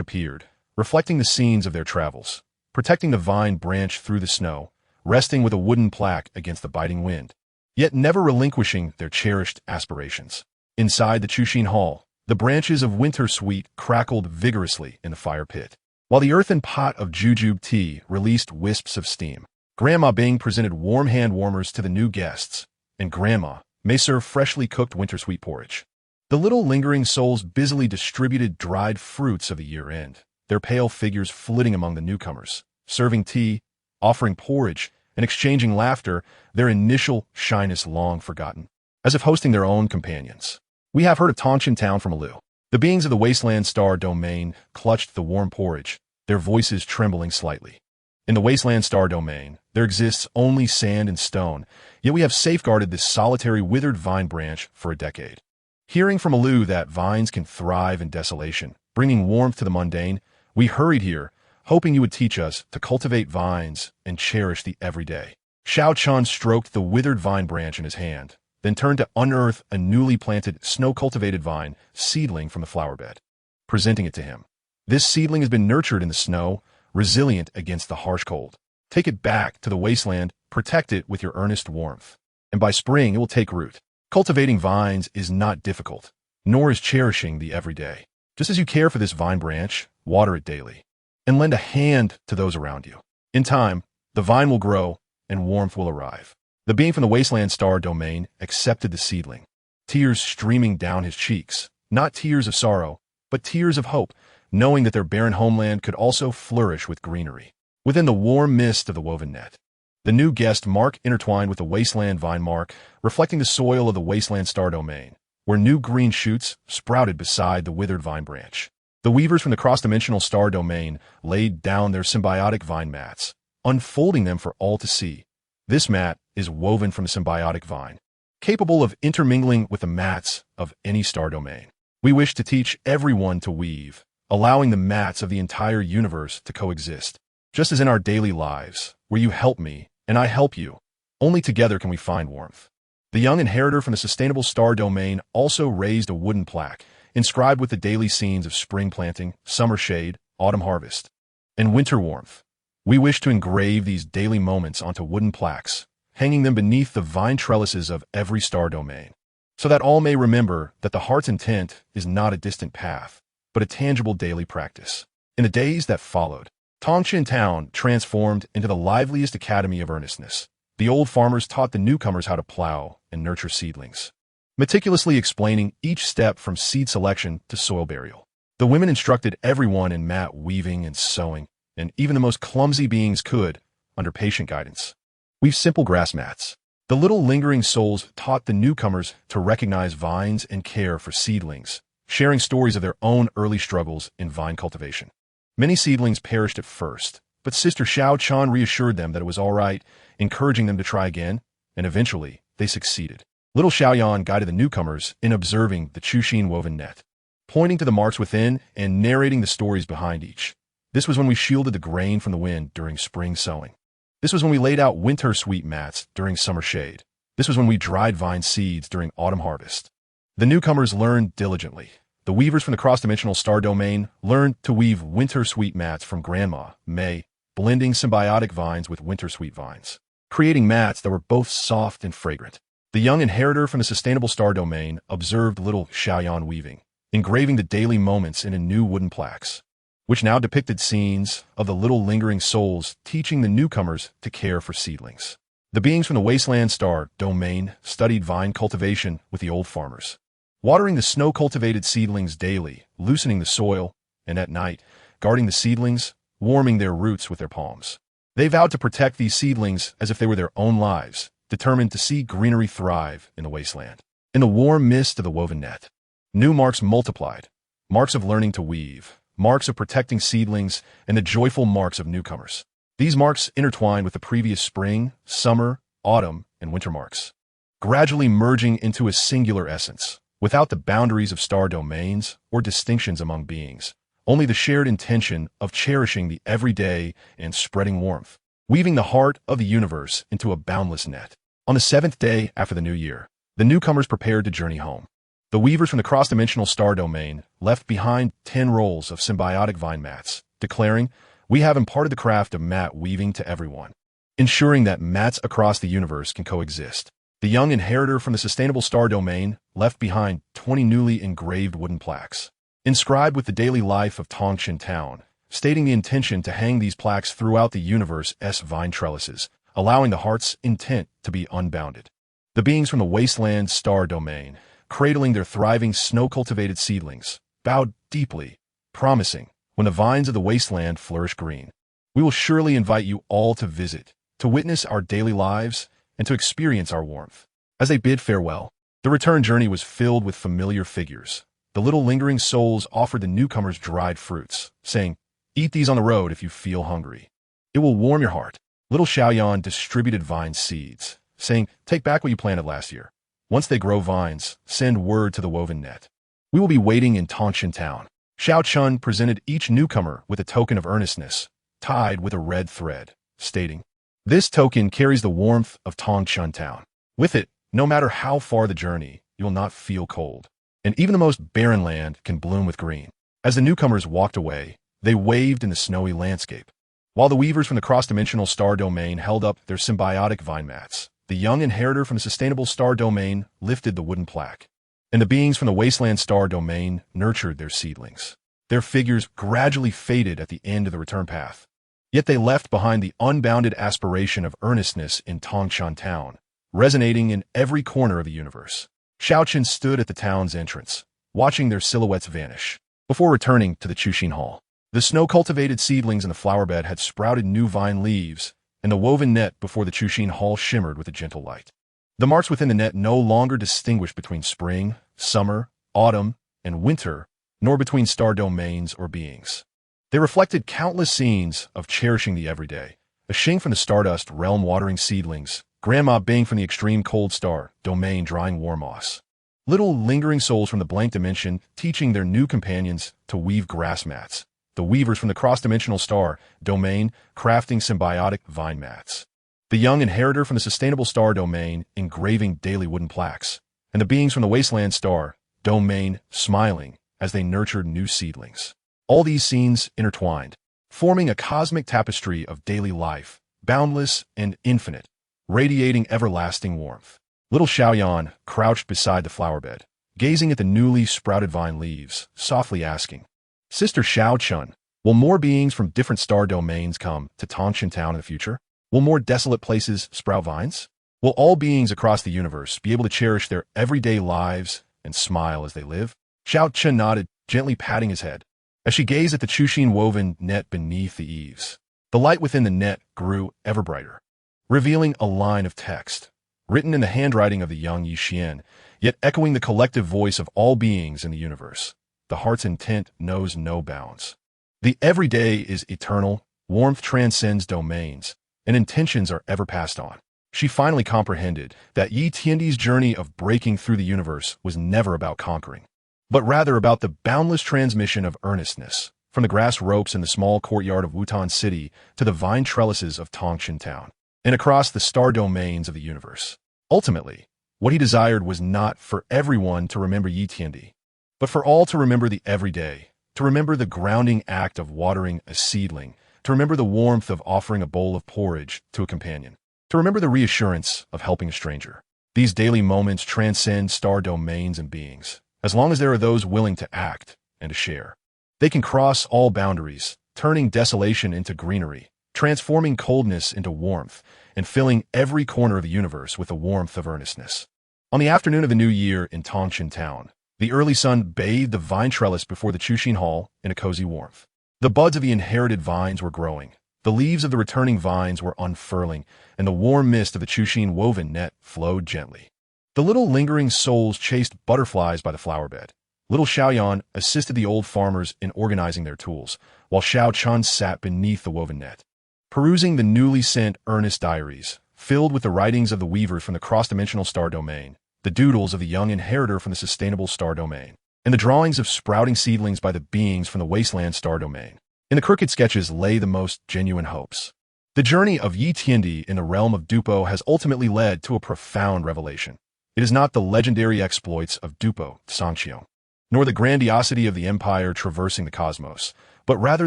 appeared, reflecting the scenes of their travels, protecting the vine branch through the snow, resting with a wooden plaque against the biting wind, yet never relinquishing their cherished aspirations. Inside the Chuxin Hall, the branches of winter sweet crackled vigorously in the fire pit, while the earthen pot of jujube tea released wisps of steam. Grandma Bing presented warm hand warmers to the new guests, and Grandma may serve freshly cooked winter sweet porridge. The little lingering souls busily distributed dried fruits of the year-end, their pale figures flitting among the newcomers, serving tea, offering porridge, and exchanging laughter, their initial shyness long forgotten. as if hosting their own companions. We have heard of Qingyang from Alu. The beings of the Wasteland Star Domain clutched the warm porridge, their voices trembling slightly. In the Wasteland Star Domain, there exists only sand and stone, yet we have safeguarded this solitary withered vine branch for a decade. Hearing from Alu that vines can thrive in desolation, bringing warmth to the mundane, we hurried here, hoping you would teach us to cultivate vines and cherish the everyday. Xiao Chun stroked the withered vine branch in his hand, then turned to unearth a newly planted, snow-cultivated vine seedling from the flower bed, presenting it to him. This seedling has been nurtured in the snow, resilient against the harsh cold. Take it back to the wasteland, protect it with your earnest warmth, and by spring it will take root. Cultivating vines is not difficult, nor is cherishing the everyday. Just as you care for this vine branch, water it daily, and lend a hand to those around you. In time, the vine will grow, and warmth will arrive. The being from the Wasteland Star Domain accepted the seedling, tears streaming down his cheeks, not tears of sorrow, but tears of hope, knowing that their barren homeland could also flourish with greenery. Within the warm mist of the woven net, the new guest mark intertwined with the Wasteland Vine mark, reflecting the soil of the Wasteland Star Domain, where new green shoots sprouted beside the withered vine branch. The weavers from the cross-dimensional Star Domain laid down their symbiotic vine mats, unfolding them for all to see. This mat is woven from the symbiotic vine, capable of intermingling with the mats of any star domain. We wish to teach everyone to weave, allowing the mats of the entire universe to coexist. Just as in our daily lives, where you help me and I help you, only together can we find warmth. The young inheritor from the sustainable star domain also raised a wooden plaque, inscribed with the daily scenes of spring planting, summer shade, autumn harvest, and winter warmth. We wish to engrave these daily moments onto wooden plaques, hanging them beneath the vine trellises of every star domain, so that all may remember that the heart's intent is not a distant path, but a tangible daily practice. In the days that followed, Tongchin Town transformed into the liveliest academy of earnestness. The old farmers taught the newcomers how to plow and nurture seedlings, meticulously explaining each step from seed selection to soil burial. The women instructed everyone in mat weaving and sewing, and even the most clumsy beings could, under patient guidance, weave simple grass mats. The little lingering souls taught the newcomers to recognize vines and care for seedlings, sharing stories of their own early struggles in vine cultivation. Many seedlings perished at first, but Sister Xiao Chan reassured them that it was all right, encouraging them to try again, and eventually they succeeded. Little Xiaoyan guided the newcomers in observing the Chuxin woven net, pointing to the marks within and narrating the stories behind each. This was when we shielded the grain from the wind during spring sowing. This was when we laid out winter sweet mats during summer shade. This was when we dried vine seeds during autumn harvest. The newcomers learned diligently. The weavers from the cross-dimensional star domain learned to weave winter sweet mats from Grandma, May, blending symbiotic vines with winter sweet vines, creating mats that were both soft and fragrant. The young inheritor from the sustainable star domain observed little Xiaoyan weaving, engraving the daily moments into new wooden plaques, which now depicted scenes of the little lingering souls teaching the newcomers to care for seedlings. The beings from the Wasteland Star Domain studied vine cultivation with the old farmers, watering the snow-cultivated seedlings daily, loosening the soil, and at night, guarding the seedlings, warming their roots with their palms. They vowed to protect these seedlings as if they were their own lives, determined to see greenery thrive in the wasteland. In the warm mist of the woven net, new marks multiplied, marks of learning to weave, marks of protecting seedlings, and the joyful marks of newcomers. These marks intertwined with the previous spring, summer, autumn, and winter marks, gradually merging into a singular essence, without the boundaries of star domains or distinctions among beings, only the shared intention of cherishing the everyday and spreading warmth, weaving the heart of the universe into a boundless net. On the 7th day after the new year, the newcomers prepared to journey home. The weavers from the cross-dimensional star domain left behind 10 rolls of symbiotic vine mats, declaring, "We have imparted the craft of mat weaving to everyone," ensuring that mats across the universe can coexist. The young inheritor from the sustainable star domain left behind 20 newly engraved wooden plaques, inscribed with the daily life of Tongchin Town, stating the intention to hang these plaques throughout the universe's vine trellises, allowing the heart's intent to be unbounded. The beings from the Wasteland Star Domain, cradling their thriving snow-cultivated seedlings, bowed deeply, promising, when the vines of the wasteland flourish green, we will surely invite you all to visit, to witness our daily lives, and to experience our warmth. As they bid farewell, The return journey was filled with familiar figures. The little lingering souls offered the newcomers dried fruits, saying, "Eat these on the road if you feel hungry. It will warm your heart." Little Xiaoyan distributed vine seeds, saying, "Take back what you planted last year. Once they grow vines, send word to the woven net. We will be waiting in Tangshan town." Xiao Chun presented each newcomer with a token of earnestness, tied with a red thread, stating, "This token carries the warmth of Tangshan town. With it, no matter how far the journey, you will not feel cold, and even the most barren land can bloom with green." As the newcomers walked away, they waved in the snowy landscape, while the weavers from the cross-dimensional star domain held up their symbiotic vine mats. The young inheritor from the sustainable star domain lifted the wooden plaque, and the beings from the wasteland star domain nurtured their seedlings. Their figures gradually faded at the end of the return path, yet they left behind the unbounded aspiration of earnestness in Tangshan town, resonating in every corner of the universe. Xiaoqin stood at the town's entrance, watching their silhouettes vanish, before returning to the Chuxin Hall. The snow-cultivated seedlings in the flower bed had sprouted new vine leaves, and the woven net before the Chuxin Hall shimmered with a gentle light. The marks within the net no longer distinguished between spring, summer, autumn, and winter, nor between star domains or beings. They reflected countless scenes of cherishing the everyday. A Xing from the stardust realm watering seedlings, Grandma Bing from the extreme cold star domain drying war moss. Little lingering souls from the blank dimension teaching their new companions to weave grass mats. The weavers from the cross-dimensional star domain crafting symbiotic vine mats. The young inheritor from the sustainable star domain engraving daily wooden plaques. And the beings from the wasteland star domain smiling as they nurtured new seedlings. All these scenes intertwined, forming a cosmic tapestry of daily life, boundless and infinite, radiating everlasting warmth. Little Xiaoyan crouched beside the flower bed, gazing at the newly sprouted vine leaves, softly asking, "Sister Xiao Chun, will more beings from different star domains come to Tangshan town in the future? Will more desolate places sprout vines? Will all beings across the universe be able to cherish their everyday lives and smile as they live?" Xiao Chun nodded, gently patting his head, as she gazed at the Chuxin woven net beneath the eaves. The light within the net grew ever brighter, revealing a line of text, written in the handwriting of the young Yixian, yet echoing the collective voice of all beings in the universe. The heart's intent knows no bounds. The everyday is eternal, warmth transcends domains, and intentions are ever passed on. She finally comprehended that Yi Tiandi's journey of breaking through the universe was never about conquering, but rather about the boundless transmission of earnestness, from the grass ropes in the small courtyard of Wutan City to the vine trellises of Tangshan town, and across the star domains of the universe. Ultimately, what he desired was not for everyone to remember Yi Tiandi, but for all to remember the everyday, to remember the grounding act of watering a seedling, to remember the warmth of offering a bowl of porridge to a companion, to remember the reassurance of helping a stranger. These daily moments transcend star domains and beings. As long as there are those willing to act and to share, they can cross all boundaries, turning desolation into greenery, transforming coldness into warmth, and filling every corner of the universe with the warmth of earnestness. On the afternoon of the new year in Tangshan town, the early sun bathed the vine trellis before the Chuxin Hall in a cozy warmth. The buds of the inherited vines were growing, the leaves of the returning vines were unfurling, and the warm mist of the Chuxin woven net flowed gently. The little lingering souls chased butterflies by the flower bed. Little Xiaoyan assisted the old farmers in organizing their tools, while Xiao Chun sat beneath the woven net, perusing the newly sent earnest diaries, filled with the writings of the weavers from the cross-dimensional star domain, the doodles of the young inheritor from the sustainable star domain, and the drawings of sprouting seedlings by the beings from the wasteland star domain. In the crooked sketches lay the most genuine hopes. The journey of Yi Tiandi in the realm of Dupo has ultimately led to a profound revelation. It is not the legendary exploits of Dupo Sangqiu, nor the grandiosity of the empire traversing the cosmos, but rather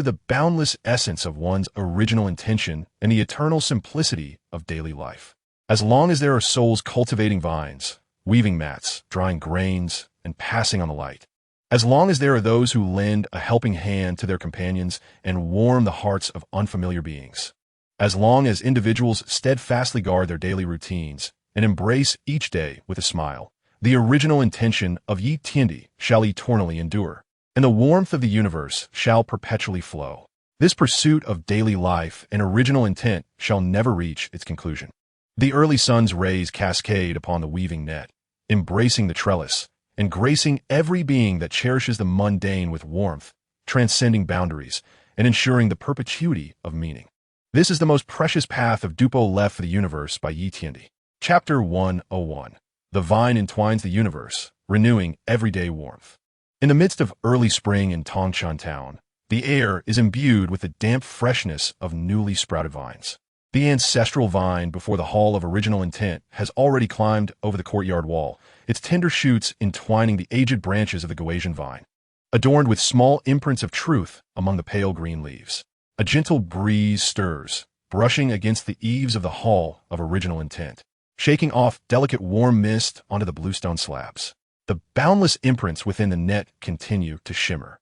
the boundless essence of one's original intention and the eternal simplicity of daily life. As long as there are souls cultivating vines, weaving mats, drying grains, and passing on the light, as long as there are those who lend a helping hand to their companions and warm the hearts of unfamiliar beings, as long as individuals steadfastly guard their daily routines and embrace each day with a smile, the original intention of Yi Tiandi shall eternally endure, and the warmth of the universe shall perpetually flow. This pursuit of daily life and original intent shall never reach its conclusion. The early sun's rays cascade upon the weaving net, embracing the trellis, and gracing every being that cherishes the mundane with warmth, transcending boundaries, and ensuring the perpetuity of meaning. This is the most precious path of Dupo left for the universe by Yi Tiandi. Chapter 101. The vine entwines the universe, renewing everyday warmth. In the midst of early spring in Tongshan Town, the air is imbued with the damp freshness of newly sprouted vines. The ancestral vine before the Hall of Original Intent has already climbed over the courtyard wall, its tender shoots entwining the aged branches of the Guasian vine, adorned with small imprints of truth among the pale green leaves. A gentle breeze stirs, brushing against the eaves of the Hall of Original Intent, shaking off delicate warm mist onto the bluestone slabs. The boundless imprints within the net continue to shimmer,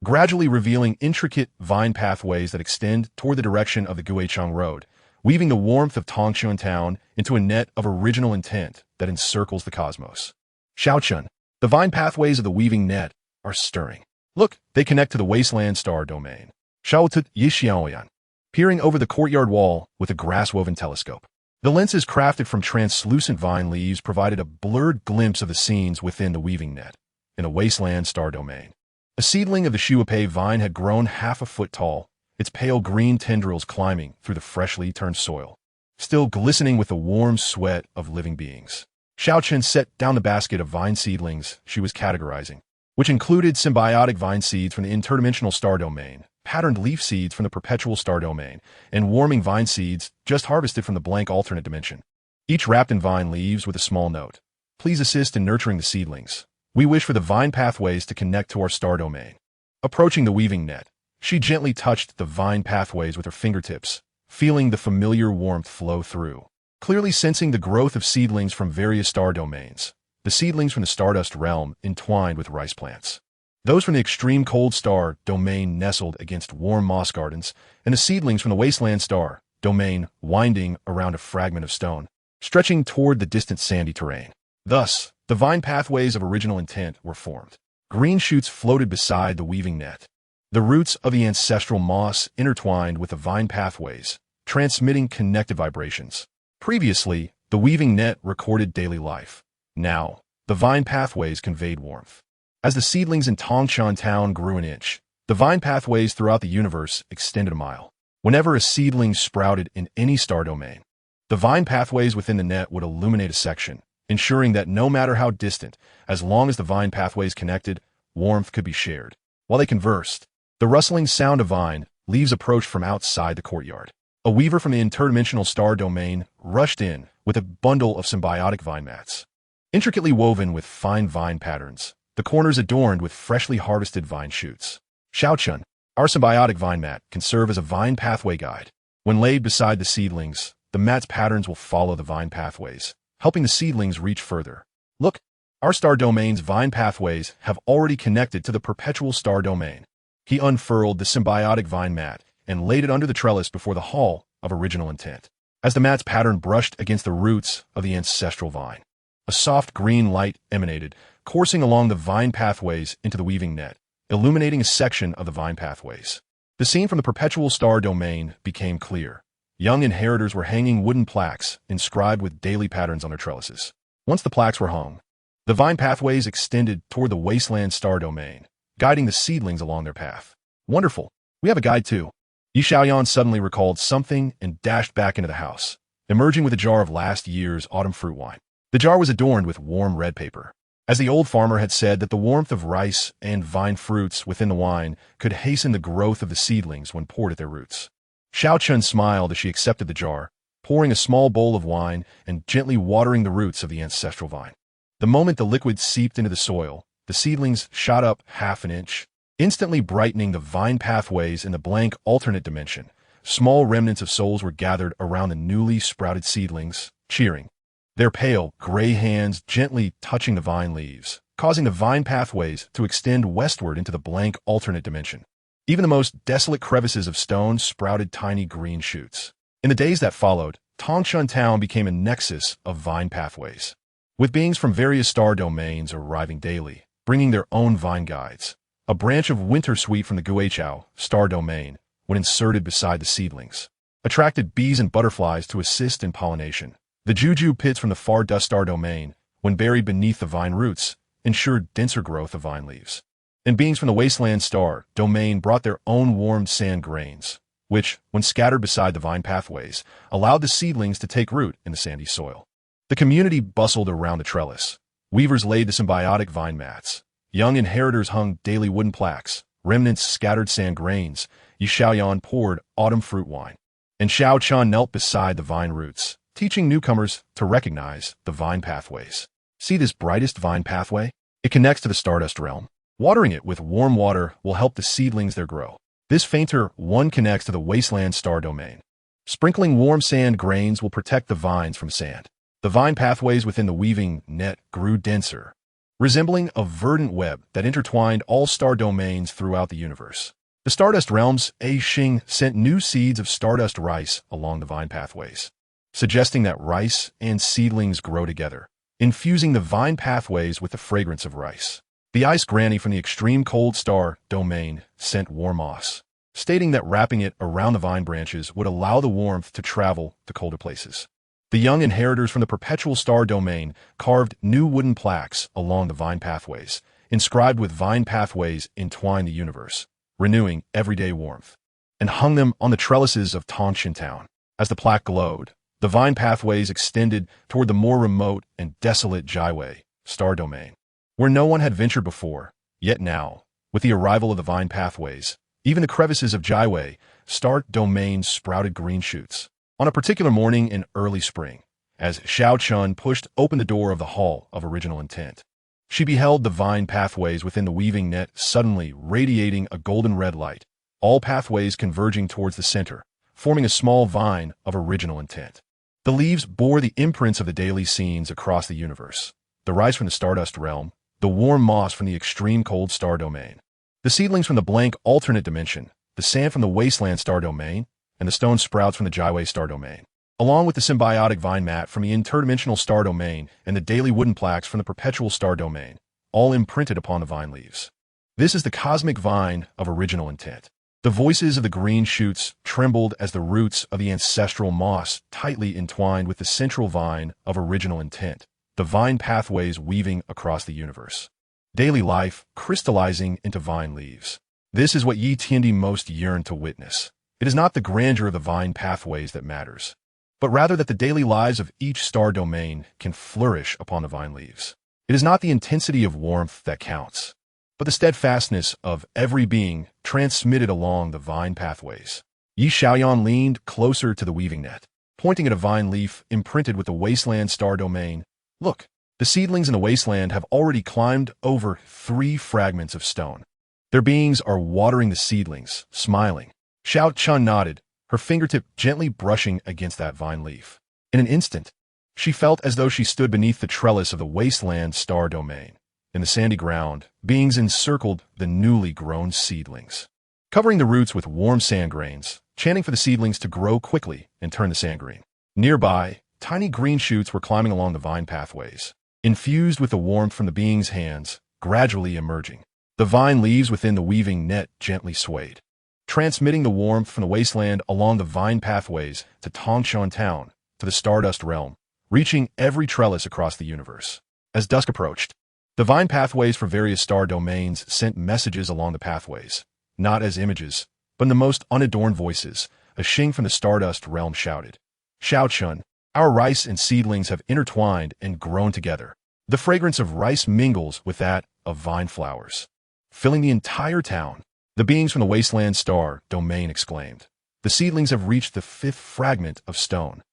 gradually revealing intricate vine pathways that extend toward the direction of the Guichang Road, weaving the warmth of Tongshan Town into a net of original intent that encircles the cosmos. Xiaochun, the vine pathways of the weaving net are stirring. Look, they connect to the wasteland star domain. Xiaotut Yixiaoyan, peering over the courtyard wall with a grass-woven telescope. The lenses crafted from translucent vine leaves provided a blurred glimpse of the scenes within the weaving net, in a wasteland star domain. A seedling of the Shuapei vine had grown half a foot tall, its pale green tendrils climbing through the freshly turned soil, still glistening with the warm sweat of living beings. Xiaochen set down the basket of vine seedlings she was categorizing, which included symbiotic vine seeds from the interdimensional star domain, patterned leaf seeds from the perpetual star domain, and warming vine seeds just harvested from the blank alternate dimension, each wrapped in vine leaves with a small note. Please assist in nurturing the seedlings. We wish for the vine pathways to connect to our star domain. Approaching the weaving net, she gently touched the vine pathways with her fingertips, feeling the familiar warmth flow through. Clearly sensing the growth of seedlings from various star domains, the seedlings from the Stardust realm entwined with rice plants. Those from the extreme cold star domain nestled against warm moss gardens, and the seedlings from the wasteland star domain winding around a fragment of stone, stretching toward the distant sandy terrain. Thus, the vine pathways of original intent were formed. Green shoots floated beside the weaving net. The roots of the ancestral moss intertwined with the vine pathways, transmitting connected vibrations. Previously, the weaving net recorded daily life. Now, the vine pathways conveyed warmth. As the seedlings in Tongshan Town grew an inch, the vine pathways throughout the universe extended a mile. Whenever a seedling sprouted in any star domain, the vine pathways within the net would illuminate a section, ensuring that no matter how distant, as long as the vine pathways connected, warmth could be shared. While they conversed, the rustling sound of vine leaves approached from outside the courtyard. A weaver from the interdimensional star domain rushed in with a bundle of symbiotic vine mats. Intricately woven with fine vine patterns, the corners adorned with freshly harvested vine shoots. Xiaochun, our symbiotic vine mat, can serve as a vine pathway guide. When laid beside the seedlings, the mat's patterns will follow the vine pathways, helping the seedlings reach further. Look, our star domain's vine pathways have already connected to the perpetual star domain. He unfurled the symbiotic vine mat and laid it under the trellis before the Hall of Original Intent. As the mat's pattern brushed against the roots of the ancestral vine, a soft green light emanated, coursing along the vine pathways into the weaving net, illuminating a section of the vine pathways. The scene from the perpetual star domain became clear. Young inheritors were hanging wooden plaques inscribed with daily patterns on their trellises. Once the plaques were hung, the vine pathways extended toward the wasteland star domain, guiding the seedlings along their path. Wonderful. We have a guide too. Yi Xiaoyan suddenly recalled something and dashed back into the house, emerging with a jar of last year's autumn fruit wine. The jar was adorned with warm red paper. As the old farmer had said that the warmth of rice and vine fruits within the wine could hasten the growth of the seedlings when poured at their roots. Xiaochun smiled as she accepted the jar, pouring a small bowl of wine and gently watering the roots of the ancestral vine. The moment the liquid seeped into the soil, the seedlings shot up half an inch, instantly brightening the vine pathways in the blank alternate dimension. Small remnants of souls were gathered around the newly sprouted seedlings, cheering, their pale, gray hands gently touching the vine leaves, causing the vine pathways to extend westward into the blank alternate dimension. Even the most desolate crevices of stone sprouted tiny green shoots. In the days that followed, Tongshan Town became a nexus of vine pathways, with beings from various star domains arriving daily, bringing their own vine guides. A branch of winter sweet from the Guichao star domain, when inserted beside the seedlings, attracted bees and butterflies to assist in pollination. The juju pits from the far dust star domain, when buried beneath the vine roots, ensured denser growth of vine leaves. And beings from the wasteland star domain brought their own warmed sand grains, which, when scattered beside the vine pathways, allowed the seedlings to take root in the sandy soil. The community bustled around the trellis. Weavers laid the symbiotic vine mats. Young inheritors hung daily wooden plaques. Remnants scattered sand grains. Yi Xiaoyan poured autumn fruit wine. And Xiao Chun knelt beside the vine roots, teaching newcomers to recognize the vine pathways. See this brightest vine pathway? It connects to the Stardust realm. Watering it with warm water will help the seedlings there grow. This fainter one connects to the wasteland star domain. Sprinkling warm sand grains will protect the vines from sand. The vine pathways within the weaving net grew denser, resembling a verdant web that intertwined all star domains throughout the universe. The Stardust realms, A Xing, sent new seeds of stardust rice along the vine pathways, suggesting that rice and seedlings grow together, infusing the vine pathways with the fragrance of rice. The Ice Granny from the extreme cold star domain sent warm moss, stating that wrapping it around the vine branches would allow the warmth to travel to colder places. The young inheritors from the perpetual star domain carved new wooden plaques along the vine pathways, inscribed with vine pathways entwine the universe, renewing everyday warmth, and hung them on the trellises of Tangshan Town. As the plaque glowed, the vine pathways extended toward the more remote and desolate Jiwei star domain, where no one had ventured before. Yet now, with the arrival of the vine pathways, even the crevices of Jiwei star domain sprouted green shoots. On a particular morning in early spring, as Xiao Chun pushed open the door of the Hall of Original Intent, she beheld the vine pathways within the weaving net suddenly radiating a golden red light, all pathways converging towards the center, forming a small vine of original intent. The leaves bore the imprints of the daily scenes across the universe: the rice from the Stardust realm, the warm moss from the extreme cold star domain, the seedlings from the blank alternate dimension, the sand from the wasteland star domain, and the stone sprouts from the Jiwei star domain, along with the symbiotic vine mat from the interdimensional star domain and the daily wooden plaques from the perpetual star domain, all imprinted upon the vine leaves. This is the cosmic vine of original intent. The voices of the green shoots trembled as the roots of the ancestral moss tightly entwined with the central vine of original intent, the vine pathways weaving across the universe. Daily life crystallizing into vine leaves. This is what Yi Tiandi most yearned to witness. It is not the grandeur of the vine pathways that matters, but rather that the daily lives of each star domain can flourish upon the vine leaves. It is not the intensity of warmth that counts, but the steadfastness of every being transmitted along the vine pathways. Yi Xiaoyan leaned closer to the weaving net, pointing at a vine leaf imprinted with the wasteland star domain. Look, the seedlings in the wasteland have already climbed over 3 fragments of stone. Their beings are watering the seedlings, smiling. Xiao Chun nodded, her fingertip gently brushing against that vine leaf. In an instant, she felt as though she stood beneath the trellis of the wasteland star domain. In the sandy ground, beings encircled the newly grown seedlings, covering the roots with warm sand grains, chanting for the seedlings to grow quickly and turn the sand green. Nearby, tiny green shoots were climbing along the vine pathways, infused with the warmth from the beings' hands, gradually emerging. The vine leaves within the weaving net gently swayed, transmitting the warmth from the wasteland along the vine pathways to Tangshan Town, to the Stardust realm, reaching every trellis across the universe. As dusk approached, the vine pathways for various star domains sent messages along the pathways, not as images, but in the most unadorned voices. A Xing from the Stardust realm shouted, "Xiao Chun, our rice and seedlings have intertwined and grown together. The fragrance of rice mingles with that of vine flowers, filling the entire town." The beings from the wasteland star domain exclaimed, "The seedlings have reached the 5th fragment of stone.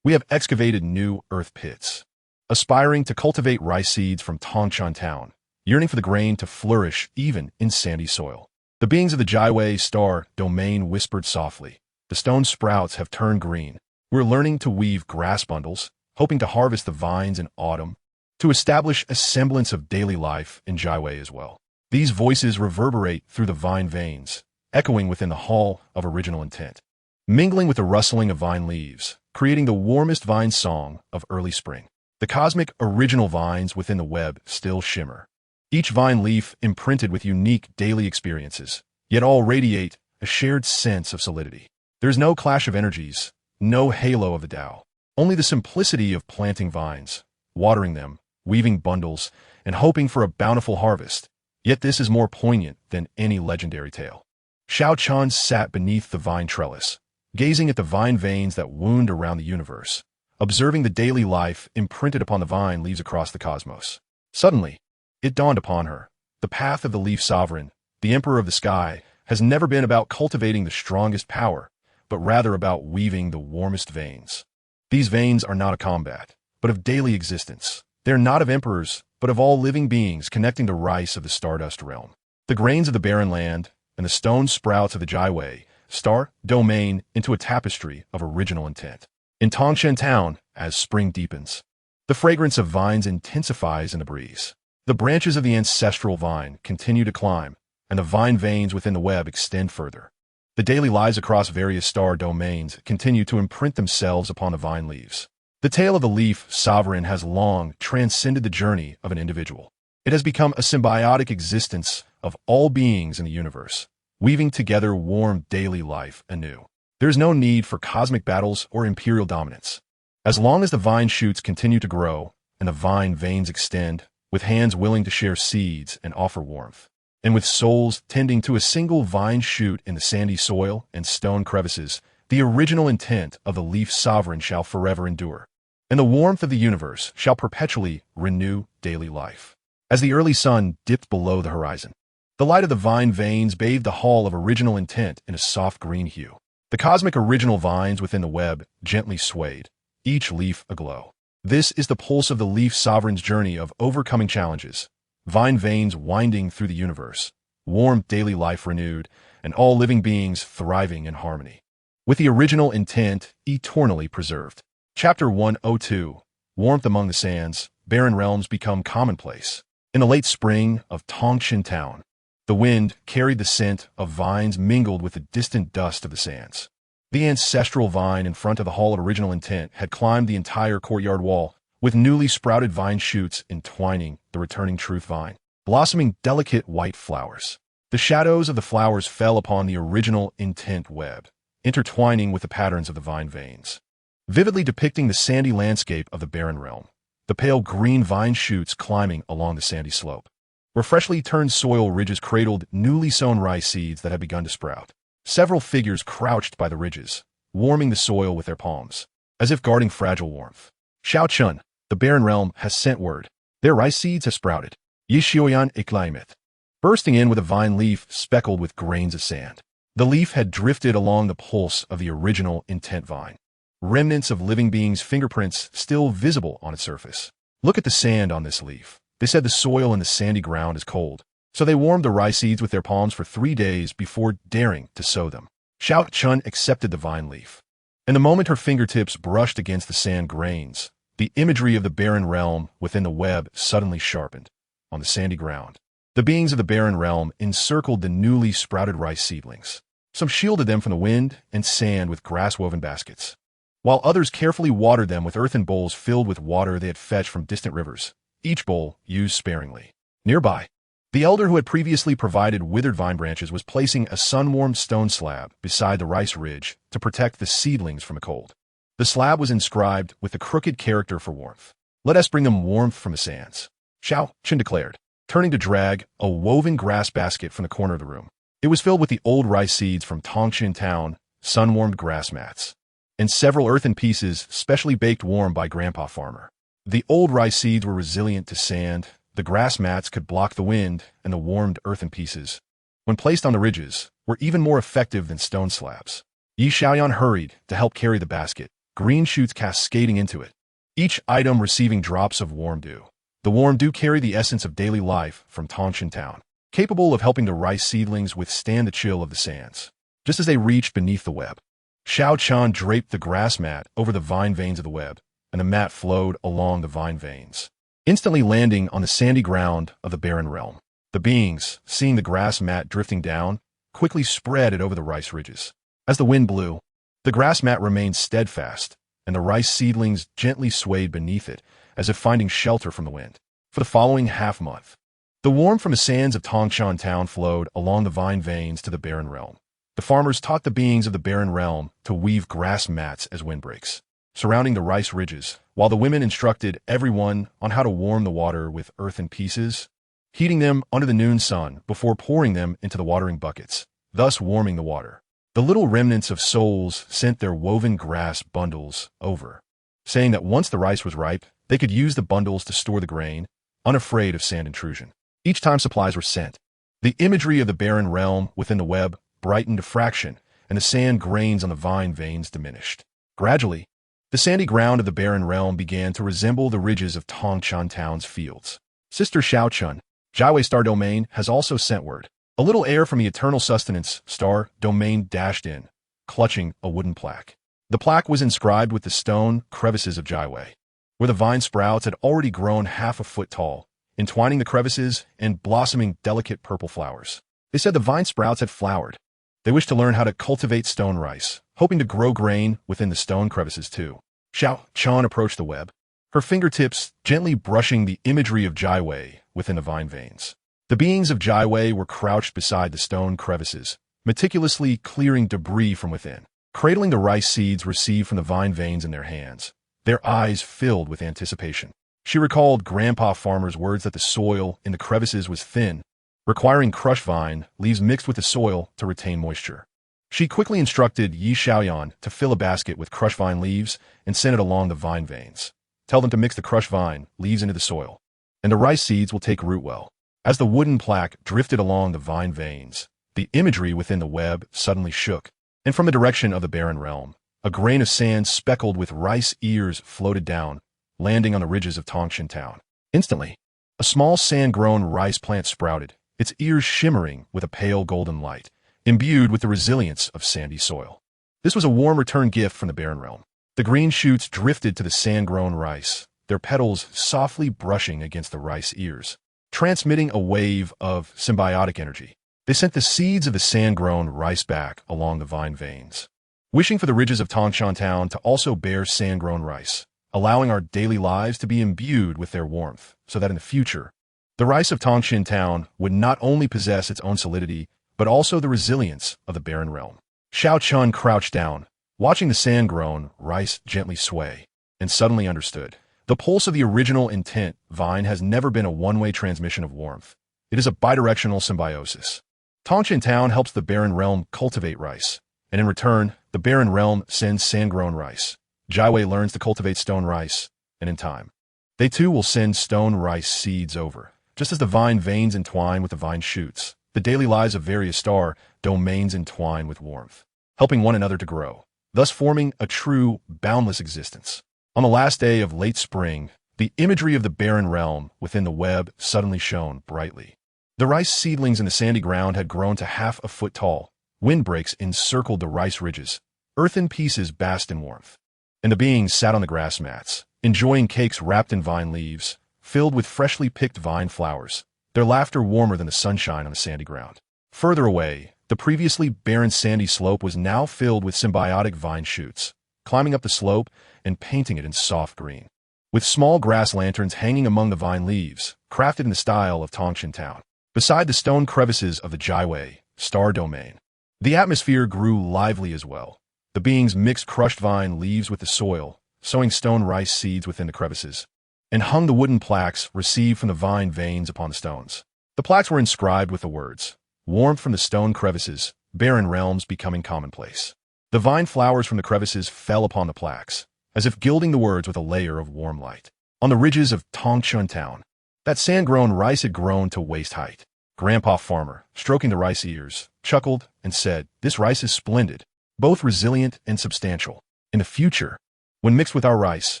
We have excavated new earth pits, aspiring to cultivate rice seeds from Tangshan Town, yearning for the grain to flourish even in sandy soil." The beings of the Jiwei star domain whispered softly, "The stone sprouts have turned green. We're learning to weave grass bundles, hoping to harvest the vines in autumn, to establish a semblance of daily life in Jiwei as well." These voices reverberate through the vine veins, echoing within the Hall of Original Intent, mingling with the rustling of vine leaves, creating the warmest vine song of early spring. The cosmic original vines within the web still shimmer, each vine leaf imprinted with unique daily experiences, yet all radiate a shared sense of solidity. There is no clash of energies, no halo of the Tao, only the simplicity of planting vines, watering them, weaving bundles, and hoping for a bountiful harvest. Yet this is more poignant than any legendary tale. Xiao Chun sat beneath the vine trellis, gazing at the vine veins that wound around the universe, observing the daily life imprinted upon the vine leaves across the cosmos. Suddenly, it dawned upon her. The path of the leaf sovereign, the emperor of the sky, has never been about cultivating the strongest power, but rather about weaving the warmest veins. These veins are not a combat, but of daily existence. They are not of emperors, but of all living beings connecting the rice of the stardust realm. The grains of the barren land, and the stone sprouts of the Jiwei, star domain into a tapestry of original intent. In Tongshan town, as spring deepens, the fragrance of vines intensifies in the breeze. The branches of the ancestral vine continue to climb, and the vine veins within the web extend further. The daily lives across various star domains continue to imprint themselves upon the vine leaves. The tale of the leaf sovereign has long transcended the journey of an individual. It has become a symbiotic existence of all beings in the universe, weaving together warm daily life anew. There is no need for cosmic battles or imperial dominance. As long as the vine shoots continue to grow and the vine veins extend, with hands willing to share seeds and offer warmth, and with souls tending to a single vine shoot in the sandy soil and stone crevices, the original intent of the leaf sovereign shall forever endure, and the warmth of the universe shall perpetually renew daily life. As the early sun dipped below the horizon, the light of the vine veins bathed the hall of original intent in a soft green hue. The cosmic original vines within the web gently swayed, each leaf aglow. This is the pulse of the leaf sovereign's journey of overcoming challenges, vine veins winding through the universe, warm daily life renewed, and all living beings thriving in harmony, with the original intent eternally preserved. Chapter 102, Warmth Among the Sands, Barren Realms Become Commonplace. In the late spring of Tongshan town, the wind carried the scent of vines mingled with the distant dust of the sands. The ancestral vine in front of the hall of original intent had climbed the entire courtyard wall, with newly sprouted vine shoots entwining the returning truth vine, blossoming delicate white flowers. The shadows of the flowers fell upon the original intent web, intertwining with the patterns of the vine veins, vividly depicting the sandy landscape of the barren realm, the pale green vine shoots climbing along the sandy slope, where freshly turned soil ridges cradled newly sown rice seeds that had begun to sprout. Several figures crouched by the ridges, warming the soil with their palms, as if guarding fragile warmth. Xiao Chun, the barren realm, has sent word. Their rice seeds have sprouted. Yishioyan iklimet, bursting in with a vine leaf speckled with grains of sand. The leaf had drifted along the pulse of the original intent vine, remnants of living beings' fingerprints still visible on its surface. Look at the sand on this leaf. They said the soil in the sandy ground is cold, so they warmed the rice seeds with their palms for 3 days before daring to sow them. Xiao Chun accepted the vine leaf, and the moment her fingertips brushed against the sand grains, the imagery of the barren realm within the web suddenly sharpened. On the sandy ground, the beings of the barren realm encircled the newly sprouted rice seedlings. Some shielded them from the wind and sand with grass-woven baskets, while others carefully watered them with earthen bowls filled with water they had fetched from distant rivers, each bowl used sparingly. Nearby, the elder who had previously provided withered vine branches was placing a sun-warmed stone slab beside the rice ridge to protect the seedlings from the cold. The slab was inscribed with the crooked character for warmth. "Let us bring them warmth from the sands," Xiao Chun declared, turning to drag a woven grass basket from the corner of the room. It was filled with the old rice seeds from Tongshan town, sun-warmed grass mats, and several earthen pieces specially baked warm by Grandpa Farmer. The old rice seeds were resilient to sand. The grass mats could block the wind, and the warmed earthen pieces, when placed on the ridges, were even more effective than stone slabs. Yi Xiaoyan hurried to help carry the basket, green shoots cascading into it, each item receiving drops of warm dew. The warm dew carried the essence of daily life from Tongshan town, capable of helping the rice seedlings withstand the chill of the sands. Just as they reached beneath the web, Xiao Chun draped the grass mat over the vine veins of the web, and the mat flowed along the vine veins, instantly landing on the sandy ground of the barren realm. The beings, seeing the grass mat drifting down, quickly spread it over the rice ridges. As the wind blew, the grass mat remained steadfast, and the rice seedlings gently swayed beneath it, as if finding shelter from the wind. For the following half-month, the warmth from the sands of Tongshan town flowed along the vine veins to the barren realm. The farmers taught the beings of the barren realm to weave grass mats as windbreaks, surrounding the rice ridges, while the women instructed everyone on how to warm the water with earthen pieces, heating them under the noon sun before pouring them into the watering buckets, thus warming the water. The little remnants of souls sent their woven grass bundles over, saying that once the rice was ripe, they could use the bundles to store the grain, unafraid of sand intrusion. Each time supplies were sent, the imagery of the barren realm within the web brightened a fraction, and the sand grains on the vine veins diminished. Gradually, the sandy ground of the barren realm began to resemble the ridges of Tongchun Town's fields. Sister Xiaochun, Jiawei Star Domain, has also sent word. A little air from the Eternal Sustenance Star Domain dashed in, clutching a wooden plaque. The plaque was inscribed with the stone crevices of Jiawei, where the vine sprouts had already grown half a foot tall, entwining the crevices and blossoming delicate purple flowers. They said the vine sprouts had flowered. They wished to learn how to cultivate stone rice, hoping to grow grain within the stone crevices too. Xiao Chan approached the web, her fingertips gently brushing the imagery of Jiawei within the vine veins. The beings of Jiawei were crouched beside the stone crevices, meticulously clearing debris from within, cradling the rice seeds received from the vine veins in their hands, their eyes filled with anticipation. She recalled Grandpa Farmer's words that the soil in the crevices was thin, requiring crushed vine leaves mixed with the soil to retain moisture. She quickly instructed Yi Xiaoyan to fill a basket with crushed vine leaves and send it along the vine veins. Tell them to mix the crushed vine leaves into the soil, and the rice seeds will take root well. As the wooden plaque drifted along the vine veins, the imagery within the web suddenly shook, and from the direction of the barren realm, a grain of sand speckled with rice ears floated down, landing on the ridges of Tongchun Town. Instantly, a small sand-grown rice plant sprouted, its ears shimmering with a pale golden light, imbued with the resilience of sandy soil. This was a warm return gift from the barren realm. The green shoots drifted to the sand-grown rice, their petals softly brushing against the rice ears, transmitting a wave of symbiotic energy. They sent the seeds of the sand-grown rice back along the vine veins, wishing for the ridges of Tongchun Town to also bear sand-grown rice, allowing our daily lives to be imbued with their warmth, so that in the future, the rice of Tongchun Town would not only possess its own solidity, but also the resilience of the barren realm. Xiao Chun crouched down, watching the sand-grown rice gently sway, and suddenly understood. The pulse of the original intent vine has never been a one-way transmission of warmth. It is a bidirectional symbiosis. Tongchun Town helps the barren realm cultivate rice, and in return, the barren realm sends sand-grown rice. Jiawei learns to cultivate stone rice, and in time, they too will send stone rice seeds over. Just as the vine veins entwine with the vine shoots, the daily lives of various star domains entwine with warmth, helping one another to grow, thus forming a true, boundless existence. On the last day of late spring, the imagery of the barren realm within the web suddenly shone brightly. The rice seedlings in the sandy ground had grown to half a foot tall. Windbreaks encircled the rice ridges. Earthen pieces basked in warmth, and the beings sat on the grass mats, enjoying cakes wrapped in vine leaves, filled with freshly picked vine flowers, their laughter warmer than the sunshine on the sandy ground. Further away, the previously barren sandy slope was now filled with symbiotic vine shoots, climbing up the slope and painting it in soft green, with small grass lanterns hanging among the vine leaves, crafted in the style of Tongchun Town. Beside the stone crevices of the Jiawei Star Domain, the atmosphere grew lively as well. The beings mixed crushed vine leaves with the soil, sowing stone rice seeds within the crevices, and hung the wooden plaques received from the vine veins upon the stones. The plaques were inscribed with the words, "Warmth from the stone crevices, barren realms becoming commonplace." The vine flowers from the crevices fell upon the plaques, as if gilding the words with a layer of warm light. On the ridges of Tongchun Town, that sand-grown rice had grown to waist height. Grandpa Farmer, stroking the rice ears, chuckled and said, "This rice is splendid, both resilient and substantial. In the future, when mixed with our rice,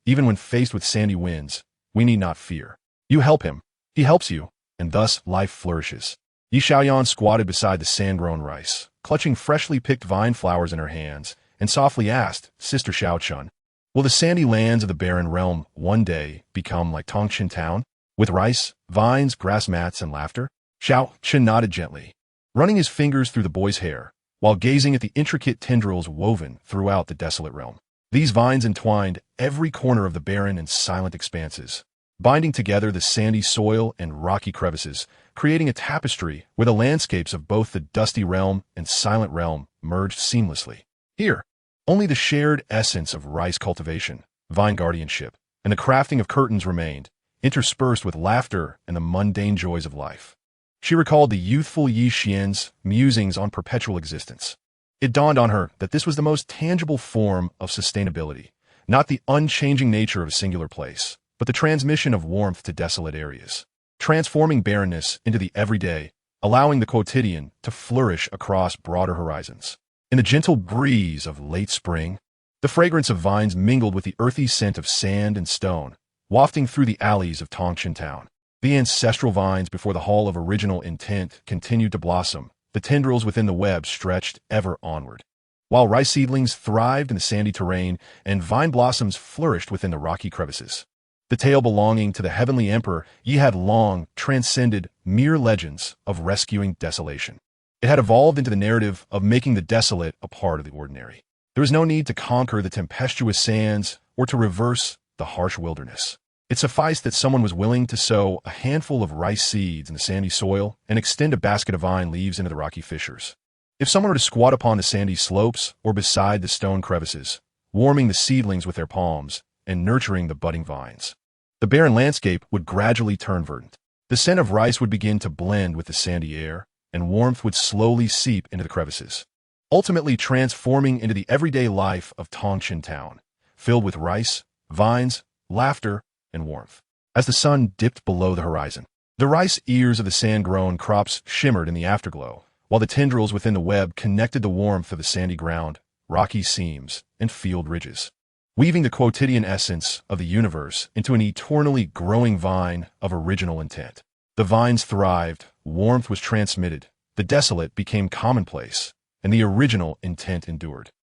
even when faced with sandy winds, we need not fear. You help him, he helps you, and thus life flourishes." Yi Xiaoyan squatted beside the sand-grown rice, clutching freshly picked vine flowers in her hands, and softly asked, "Sister Xiaochun, will the sandy lands of the barren realm one day become like Tongchun Town, with rice, vines, grass mats, and laughter?" Xiao Chen nodded gently, running his fingers through the boy's hair, while gazing at the intricate tendrils woven throughout the desolate realm. These vines entwined every corner of the barren and silent expanses, binding together the sandy soil and rocky crevices, creating a tapestry where the landscapes of both the dusty realm and silent realm merged seamlessly. "Here, Only the shared essence of rice cultivation, vine guardianship, and the crafting of curtains remained, interspersed with laughter and the mundane joys of life. She recalled the youthful Yi Xian's musings on perpetual existence. It dawned on her that this was the most tangible form of sustainability, not the unchanging nature of a singular place, but the transmission of warmth to desolate areas, transforming barrenness into the everyday, allowing the quotidian to flourish across broader horizons. In the gentle breeze of late spring, the fragrance of vines mingled with the earthy scent of sand and stone, wafting through the alleys of Tongqin town. The ancestral vines before the Hall of Original Intent continued to blossom, the tendrils within the web stretched ever onward. While rice seedlings thrived in the sandy terrain and vine blossoms flourished within the rocky crevices. The tale belonging to the heavenly emperor Yi had long transcended mere legends of rescuing desolation. It had evolved into the narrative of making the desolate a part of the ordinary. There was no need to conquer the tempestuous sands or to reverse the harsh wilderness. It sufficed that someone was willing to sow a handful of rice seeds in the sandy soil and extend a basket of vine leaves into the rocky fissures. If someone were to squat upon the sandy slopes or beside the stone crevices, warming the seedlings with their palms and nurturing the budding vines, the barren landscape would gradually turn verdant. The scent of rice would begin to blend with the sandy air, and warmth would slowly seep into the crevices, ultimately transforming into the everyday life of Tongqin town, filled with rice, vines, laughter, and warmth. As the sun dipped below the horizon, the rice ears of the sand-grown crops shimmered in the afterglow, while the tendrils within the web connected the warmth of the sandy ground, rocky seams, and field ridges, weaving the quotidian essence of the universe into an eternally growing vine of original intent. The vines thrived, warmth was transmitted, the desolate became commonplace, and the original intent endured.